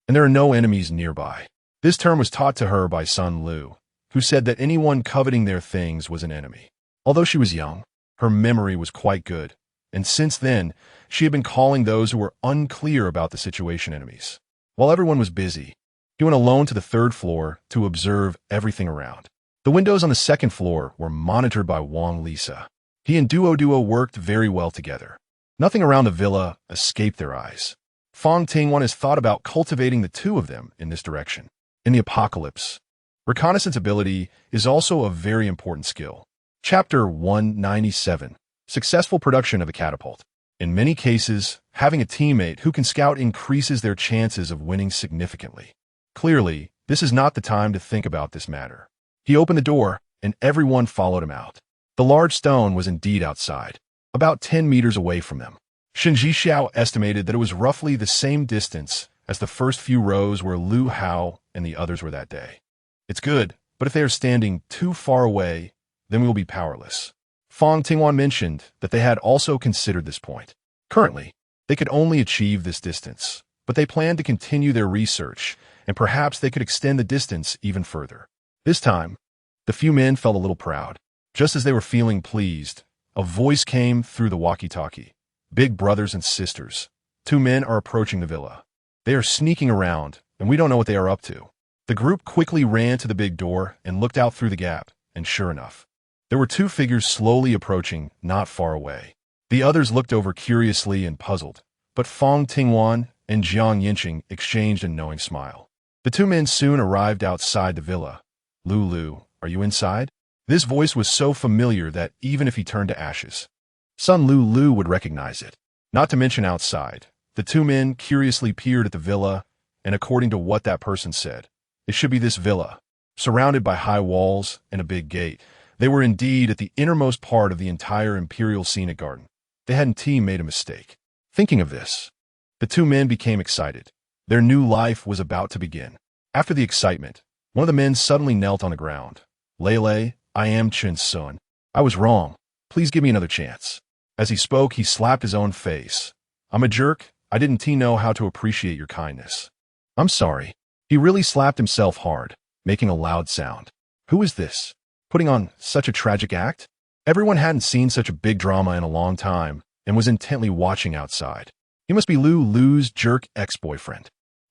and there are no enemies nearby." This term was taught to her by Sun Lu, who said that anyone coveting their things was an enemy. Although she was young, her memory was quite good, and since then, she had been calling those who were unclear about the situation enemies. While everyone was busy, he went alone to the third floor to observe everything around. The windows on the second floor were monitored by Wang Lisa. He and Duo worked very well together. Nothing around the villa escaped their eyes. Fang Tingwan has thought about cultivating the two of them in this direction. In the apocalypse, reconnaissance ability is also a very important skill. Chapter 197. Successful production of a catapult. In many cases, having a teammate who can scout increases their chances of winning significantly. Clearly, this is not the time to think about this matter. He opened the door, and everyone followed him out. The large stone was indeed outside, about 10 meters away from them. Shenji Xiao estimated that it was roughly the same distance as the first few rows where Lu Hao and the others were that day. It's good, but if they are standing too far away, then we will be powerless. Fang Tingwan mentioned that they had also considered this point. Currently, they could only achieve this distance, but they planned to continue their research, and perhaps they could extend the distance even further. This time, the few men felt a little proud. Just as they were feeling pleased, a voice came through the walkie-talkie. "Big brothers and sisters, 2 men are approaching the villa. They are sneaking around, and we don't know what they are up to." The group quickly ran to the big door and looked out through the gap, and sure enough, there were 2 figures slowly approaching, not far away. The others looked over curiously and puzzled, but Fang Tingwan and Yancheng exchanged a knowing smile. The 2 men soon arrived outside the villa. "Lulu, are you inside?" This voice was so familiar that even if he turned to ashes, Sun Lu would recognize it. Not to mention outside, the 2 men curiously peered at the villa, and according to what that person said, it should be this villa, surrounded by high walls and a big gate. They were indeed at the innermost part of the entire Imperial Scenic Garden. They hadn't made a mistake. Thinking of this, the 2 men became excited. Their new life was about to begin. After the excitement, one of the men suddenly knelt on the ground. "Lele, I am Chen's son. I was wrong. Please give me another chance." As he spoke, he slapped his own face. "I'm a jerk. I didn't know how to appreciate your kindness. I'm sorry." He really slapped himself hard, making a loud sound. Who is this? Putting on such a tragic act? Everyone hadn't seen such a big drama in a long time and was intently watching outside. He must be Lu's jerk ex-boyfriend.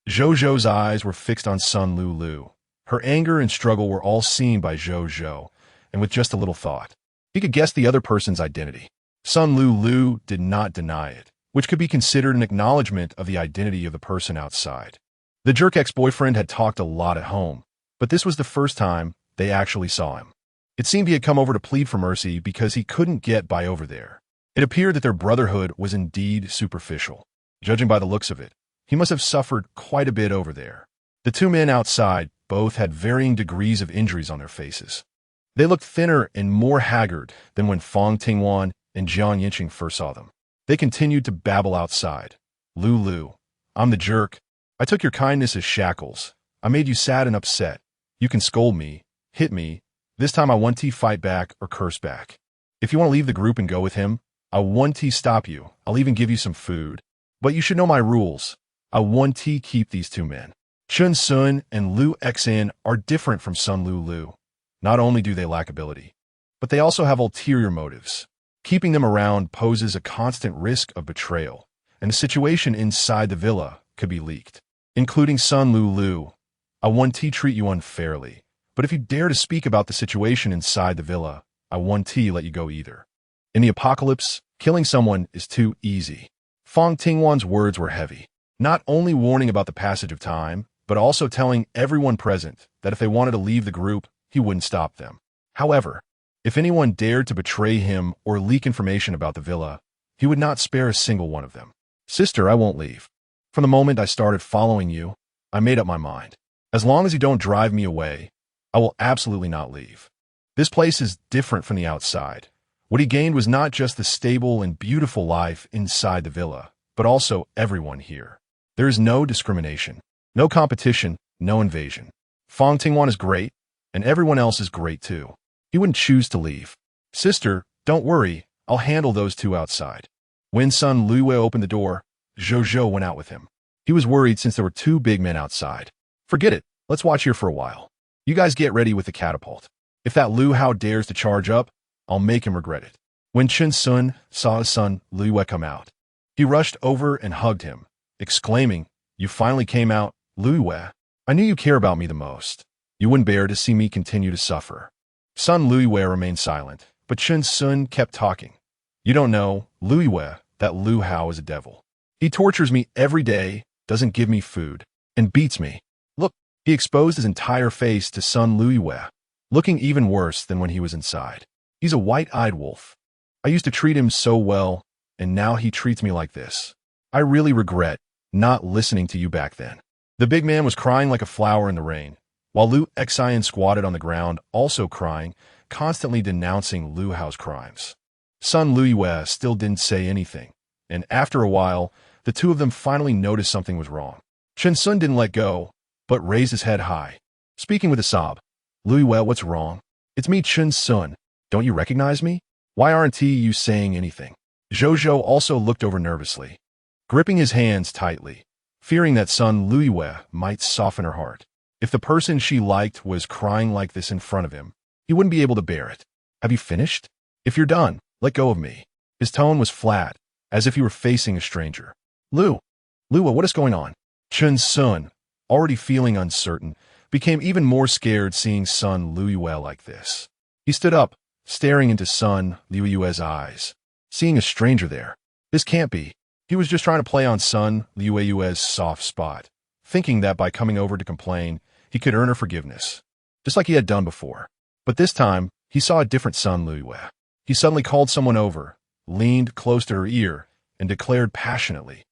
Zhou's eyes were fixed on Sun Lu. Her anger and struggle were all seen by Zhou, and with just a little thought, he could guess the other person's identity. Sun Lu did not deny it, which could be considered an acknowledgement of the identity of the person outside. The jerk ex-boyfriend had talked a lot at home, but this was the first time they actually saw him. It seemed he had come over to plead for mercy because he couldn't get by over there. It appeared that their brotherhood was indeed superficial. Judging by the looks of it, he must have suffered quite a bit over there. The 2 men outside both had varying degrees of injuries on their faces. They looked thinner and more haggard than when Fang Tingwan and Yancheng first saw them. They continued to babble outside. "Lu, I'm the jerk. I took your kindness as shackles. I made you sad and upset. You can scold me, hit me. This time I want to fight back or curse back. If you want to leave the group and go with him, I want to stop you. I'll even give you some food. But you should know my rules. I want to keep these 2 men." Chun Sun and Liu Xan are different from Sun Lu. Not only do they lack ability, but they also have ulterior motives. Keeping them around poses a constant risk of betrayal, and the situation inside the villa could be leaked. Including Sun Lu, I 1T treat you unfairly, but if you dare to speak about the situation inside the villa, I 1T let you go either. In the apocalypse, killing someone is too easy. Fang Tingwan's words were heavy, not only warning about the passage of time, but also telling everyone present that if they wanted to leave the group, he wouldn't stop them. However, if anyone dared to betray him or leak information about the villa, he would not spare a single one of them. Sister, I won't leave. From the moment I started following you, I made up my mind. As long as you don't drive me away, I will absolutely not leave. This place is different from the outside. What he gained was not just the stable and beautiful life inside the villa, but also everyone here. There is no discrimination, no competition, no invasion. Fang Tingwan is great, and everyone else is great too. He wouldn't choose to leave. Sister, don't worry, I'll handle those two outside. When Sun Lu opened the door, Zhou went out with him. He was worried since there were two big men outside. Forget it, let's watch here for a while. You guys get ready with the catapult. If that Liu Hao dares to charge up, I'll make him regret it. When Chun Sun saw his son Liu come out, he rushed over and hugged him, exclaiming, "You finally came out, Liu. I knew you care about me the most. You wouldn't bear to see me continue to suffer." Son Liu remained silent, but Chun Sun kept talking. "You don't know, Liu, that Liu Hao is a devil. He tortures me every day, doesn't give me food, and beats me. Look," he exposed his entire face to Sun Liu, looking even worse than when he was inside. "He's a white-eyed wolf. I used to treat him so well, and now he treats me like this. I really regret not listening to you back then." The big man was crying like a flower in the rain, while Liu Xian squatted on the ground, also crying, constantly denouncing Liu Hao's crimes. Sun Liu still didn't say anything, and after a while, the two of them finally noticed something was wrong. Chun Sun didn't let go, but raised his head high. Speaking with a sob, "Liu, what's wrong? It's me, Chun Sun. Don't you recognize me? Why aren't you saying anything?" Zhou also looked over nervously, gripping his hands tightly, fearing that Sun Liu might soften her heart. If the person she liked was crying like this in front of him, he wouldn't be able to bear it. "Have you finished? If you're done, let go of me." His tone was flat, as if he were facing a stranger. Liu, what is going on?" Chun Sun, already feeling uncertain, became even more scared seeing Sun Liu like this. He stood up, staring into Sun Liu's eyes, seeing a stranger there. This can't be. He was just trying to play on Sun Liu's soft spot, thinking that by coming over to complain, he could earn her forgiveness, just like he had done before. But this time, he saw a different Sun Liu. He suddenly called someone over, leaned close to her ear, and declared passionately,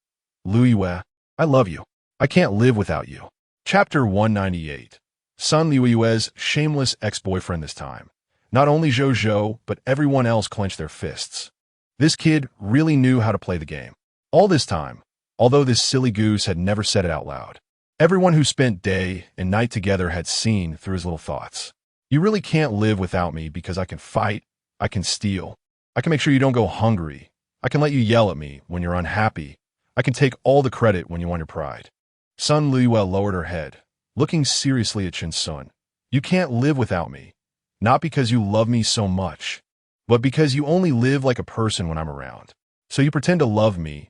"Liu, I love you. I can't live without you." Chapter 198. Sun Liu's shameless ex-boyfriend this time. Not only Zhou, but everyone else clenched their fists. This kid really knew how to play the game. All this time, although this silly goose had never said it out loud. Everyone who spent day and night together had seen through his little thoughts. "You really can't live without me because I can fight, I can steal, I can make sure you don't go hungry, I can let you yell at me when you're unhappy, I can take all the credit when you want your pride." Sun Liu lowered her head, looking seriously at Chun Sun. "You can't live without me, not because you love me so much, but because you only live like a person when I'm around. So you pretend to love me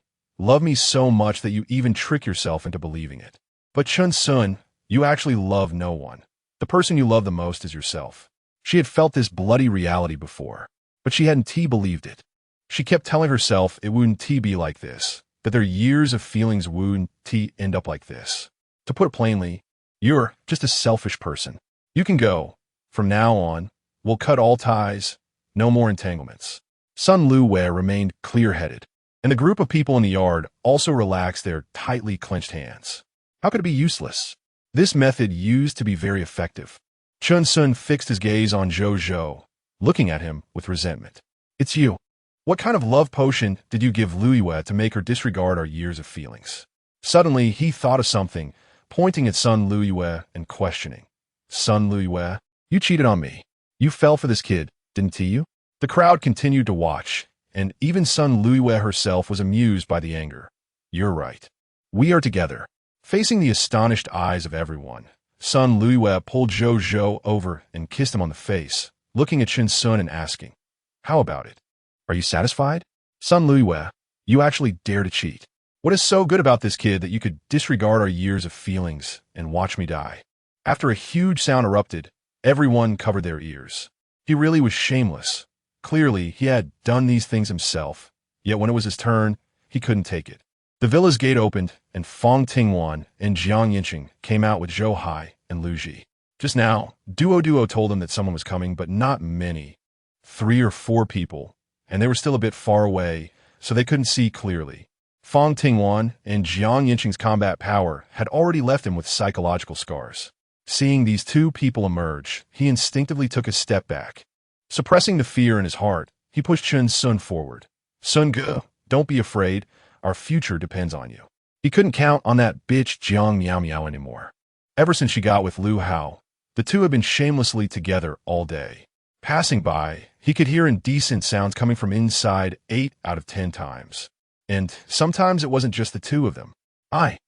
so much that you even trick yourself into believing it. But Chun Sun, you actually love no one. The person you love the most is yourself." She had felt this bloody reality before, but she hadn't believed it. She kept telling herself it wouldn't be like this, that their years of feelings wouldn't end up like this. To put it plainly, you're just a selfish person. You can go. From now on, we'll cut all ties, no more entanglements. Sun Liu remained clear-headed, and the group of people in the yard also relaxed their tightly clenched hands. How could it be useless? This method used to be very effective. Chun Sun fixed his gaze on Zhou, looking at him with resentment. "It's you. What kind of love potion did you give Liu to make her disregard our years of feelings?" Suddenly, he thought of something, pointing at Sun Liu and questioning. "Sun Liu, you cheated on me. You fell for this kid, didn't you?" The crowd continued to watch, and even Sun Liu herself was amused by the anger. "You're right. We are together. Facing the astonished eyes of everyone, Sun Luiyue pulled Zhou Zhou over and kissed him on the face, looking at Chen Sun and asking, "How about it? Are you satisfied? Sun Luiyue, you actually dare to cheat. What is so good about this kid that you could disregard our years of feelings and watch me die?" After a huge sound erupted, everyone covered their ears. He really was shameless. Clearly, he had done these things himself, yet when it was his turn, he couldn't take it. The villa's gate opened, and Fang Tingwan and Yancheng came out with Zhou Hai and Lu Ji. Just now, Duo told them that someone was coming, but not many. 3 or 4 people, and they were still a bit far away, so they couldn't see clearly. Fang Tingwan and Yancheng's combat power had already left him with psychological scars. Seeing these 2 people emerge, he instinctively took a step back. Suppressing the fear in his heart, he pushed Chen Sun forward. "Sun Ge, don't be afraid. Our future depends on you." He couldn't count on that bitch Jiang Miao Miao anymore. Ever since she got with Lu Hao, the 2 had been shamelessly together all day. Passing by, he could hear indecent sounds coming from inside 8 out of 10 times. And sometimes it wasn't just the 2 of them. How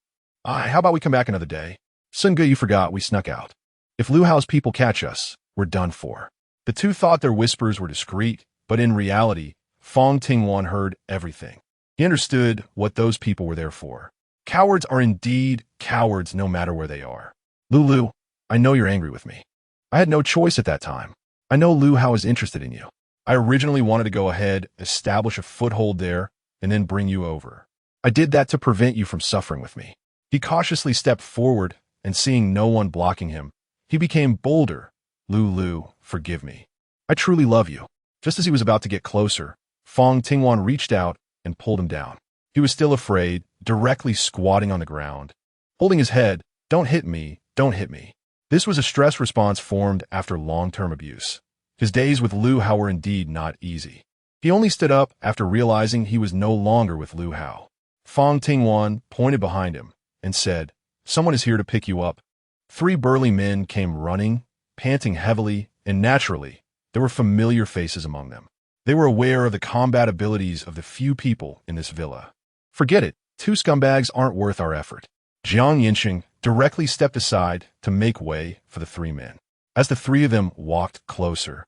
about we come back another day? Sun Ge, you forgot we snuck out. If Lu Hao's people catch us, we're done for. The 2 thought their whispers were discreet, but in reality, Fang Tingwan heard everything. He understood what those people were there for. Cowards are indeed cowards no matter where they are. Lulu, I know you're angry with me. I had no choice at that time. I know Lu Hao is interested in you. I originally wanted to go ahead, establish a foothold there, and then bring you over. I did that to prevent you from suffering with me. He cautiously stepped forward, and seeing no one blocking him, he became bolder. Lulu, forgive me. I truly love you. Just as he was about to get closer, Fang Tingwan reached out and pulled him down. He was still afraid, directly squatting on the ground. Holding his head, "Don't hit me, don't hit me." This was a stress response formed after long-term abuse. His days with Lu Hao were indeed not easy. He only stood up after realizing he was no longer with Lu Hao. Fang Tingwan pointed behind him and said, "Someone is here to pick you up." 3 burly men came running, panting heavily, and naturally, there were familiar faces among them. They were aware of the combat abilities of the few people in this villa. "Forget it. 2 scumbags aren't worth our effort." Yancheng directly stepped aside to make way for the 3 men. As the 3 of them walked closer,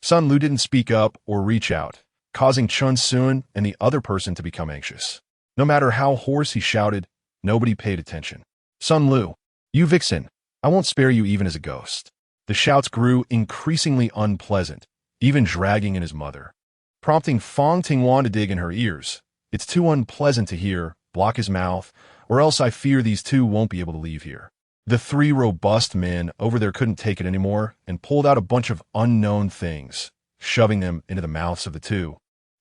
Sun Lu didn't speak up or reach out, causing Chen Sun and the other person to become anxious. No matter how hoarse he shouted, nobody paid attention. "Sun Lu, you vixen, I won't spare you even as a ghost." The shouts grew increasingly unpleasant, even dragging in his mother, prompting Fang Tingwan to dig in her ears. "It's too unpleasant to hear. Block his mouth, or else I fear these 2 won't be able to leave here." The 3 robust men over there couldn't take it anymore and pulled out a bunch of unknown things, shoving them into the mouths of the 2,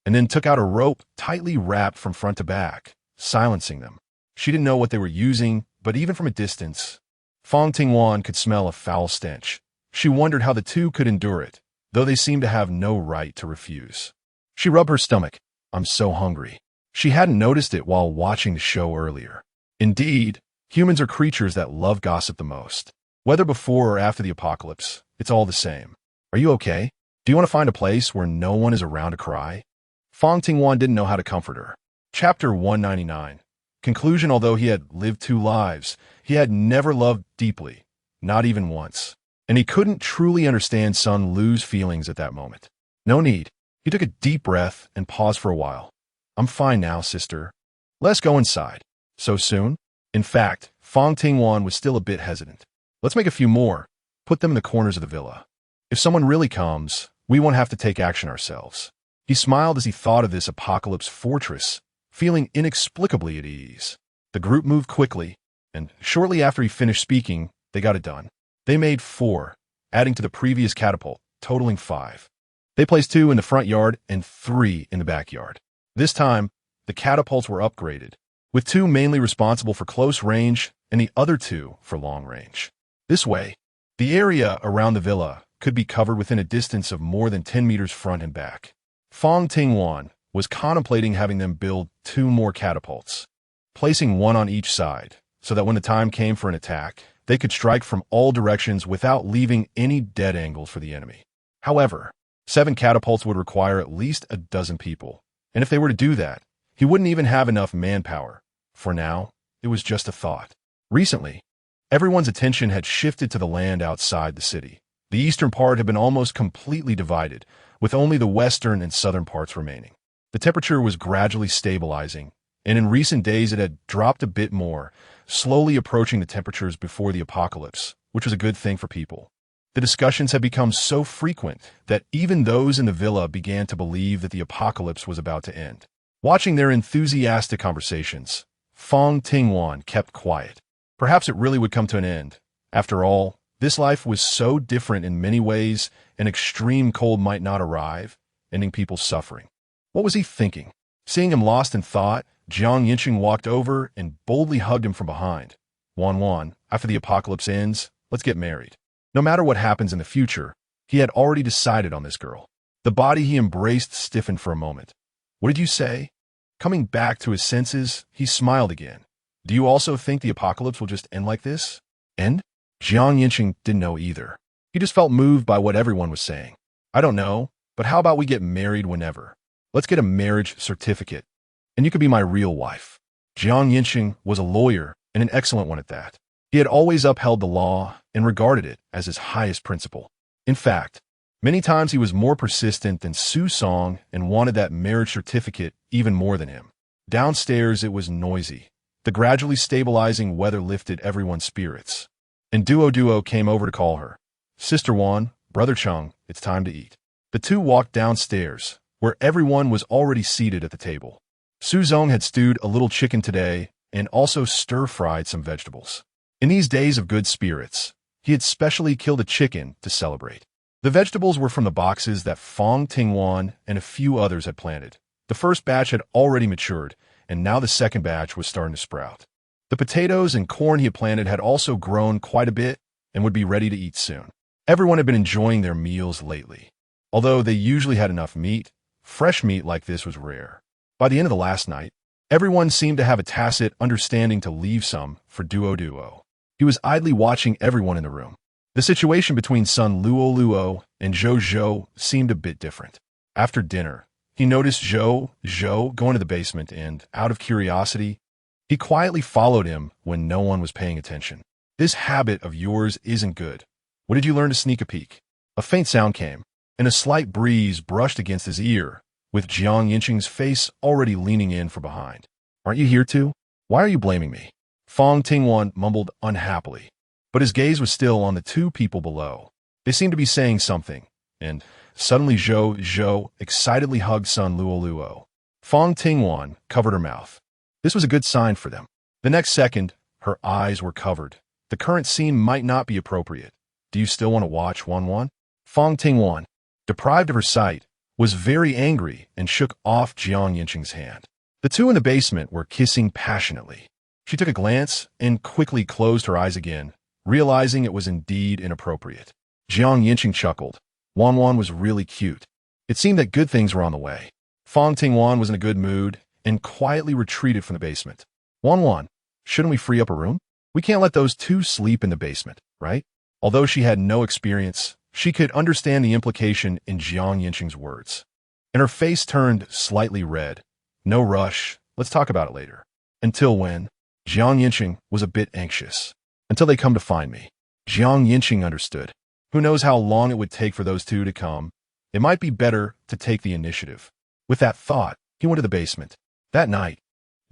and then took out a rope tightly wrapped from front to back, silencing them. She didn't know what they were using, but even from a distance, Fang Tingwan could smell a foul stench. She wondered how the 2 could endure it, though they seemed to have no right to refuse. She rubbed her stomach. "I'm so hungry." She hadn't noticed it while watching the show earlier. Indeed, humans are creatures that love gossip the most. Whether before or after the apocalypse, it's all the same. "Are you okay? Do you want to find a place where no one is around to cry?" Fang Tingwan didn't know how to comfort her. Chapter 199. Conclusion. Although he had lived 2 lives, he had never loved deeply, not even once. And he couldn't truly understand Sun Lu's feelings at that moment. No need. He took a deep breath and paused for a while. "I'm fine now, sister. Let's go inside." "So soon?" In fact, Fang Tingwan was still a bit hesitant. "Let's make a few more. Put them in the corners of the villa. If someone really comes, we won't have to take action ourselves." He smiled as he thought of this apocalypse fortress, feeling inexplicably at ease. The group moved quickly, and shortly after he finished speaking, they got it done. They made 4, adding to the previous catapult, totaling 5. They placed 2 in the front yard and 3 in the backyard. This time, the catapults were upgraded, with 2 mainly responsible for close range and the other 2 for long range. This way, the area around the villa could be covered within a distance of more than 10 meters front and back. Fang Tingwan was contemplating having them build 2 more catapults, placing 1 on each side, so that when the time came for an attack, they could strike from all directions without leaving any dead angles for the enemy. However, 7 catapults would require at least a dozen people, and if they were to do that, he wouldn't even have enough manpower. For now, it was just a thought. Recently, everyone's attention had shifted to the land outside the city. The eastern part had been almost completely divided, with only the western and southern parts remaining. The temperature was gradually stabilizing, and in recent days it had dropped a bit more, slowly approaching the temperatures before the apocalypse, which was a good thing for people. The discussions had become so frequent that even those in the villa began to believe that the apocalypse was about to end. Watching their enthusiastic conversations, Fang Tingwan kept quiet. Perhaps it really would come to an end. After all, this life was so different in many ways, an extreme cold might not arrive, ending people's suffering. What was he thinking? Seeing him lost in thought, Yancheng walked over and boldly hugged him from behind. Wan, after the apocalypse ends, let's get married. No matter what happens in the future, he had already decided on this girl. The body he embraced stiffened for a moment. What did you say? Coming back to his senses, he smiled again. Do you also think the apocalypse will just end like this? End? Yancheng didn't know either. He just felt moved by what everyone was saying. I don't know, but how about we get married whenever? Let's get a marriage certificate, and you could be my real wife. Yancheng was a lawyer, and an excellent one at that. He had always upheld the law and regarded it as his highest principle. In fact, many times he was more persistent than Song and wanted that marriage certificate even more than him. Downstairs it was noisy. The gradually stabilizing weather lifted everyone's spirits. And Duo came over to call her. Sister Wan, Brother Chung, it's time to eat. The two walked downstairs, where everyone was already seated at the table. Suzong had stewed a little chicken today and also stir-fried some vegetables. In these days of good spirits, he had specially killed a chicken to celebrate. The vegetables were from the boxes that Fang Tingwan and a few others had planted. The first batch had already matured, and now the second batch was starting to sprout. The potatoes and corn he had planted had also grown quite a bit and would be ready to eat soon. Everyone had been enjoying their meals lately. Although they usually had enough meat, fresh meat like this was rare. By the end of the last night, everyone seemed to have a tacit understanding to leave some for Duo. He was idly watching everyone in the room. The situation between son Luo and Zhou seemed a bit different. After dinner, he noticed Zhou go into the basement and, out of curiosity, he quietly followed him when no one was paying attention. This habit of yours isn't good. What did you learn to sneak a peek? A faint sound came, and a slight breeze brushed against his ear, with Yancheng's face already leaning in from behind. Aren't you here too? Why are you blaming me? Fang Tingwan mumbled unhappily, but his gaze was still on the two people below. They seemed to be saying something, and suddenly Zhou excitedly hugged son Luo. Fang Tingwan covered her mouth. This was a good sign for them. The next second, her eyes were covered. The current scene might not be appropriate. Do you still want to watch Wan? Fang Tingwan, deprived of her sight, was very angry and shook off Yancheng's hand. The two in the basement were kissing passionately. She took a glance and quickly closed her eyes again, realizing it was indeed inappropriate. Yancheng chuckled. Wan was really cute. It seemed that good things were on the way. Fang Tingwan was in a good mood and quietly retreated from the basement. Wan, shouldn't we free up a room? We can't let those two sleep in the basement, right? Although she had no experience, she could understand the implication in Yancheng's words. And her face turned slightly red. No rush, let's talk about it later. Until when? Yancheng was a bit anxious. Until they come to find me. Yancheng understood. Who knows how long it would take for those two to come? It might be better to take the initiative. With that thought, he went to the basement. That night,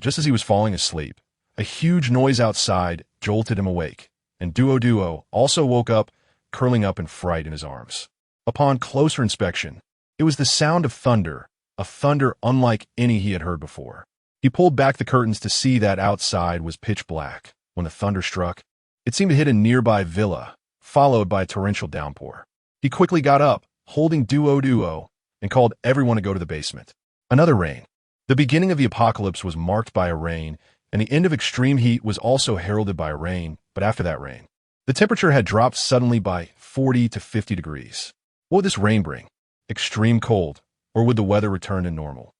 just as he was falling asleep, a huge noise outside jolted him awake, and Duo also woke up, curling up in fright in his arms. Upon closer inspection, it was the sound of thunder, a thunder unlike any he had heard before. He pulled back the curtains to see that outside was pitch black. When the thunder struck, it seemed to hit a nearby villa, followed by a torrential downpour. He quickly got up, holding Duo, and called everyone to go to the basement. Another rain. The beginning of the apocalypse was marked by a rain, and the end of extreme heat was also heralded by a rain, but after that rain, the temperature had dropped suddenly by 40 to 50 degrees. What would this rain bring? Extreme cold, or would the weather return to normal?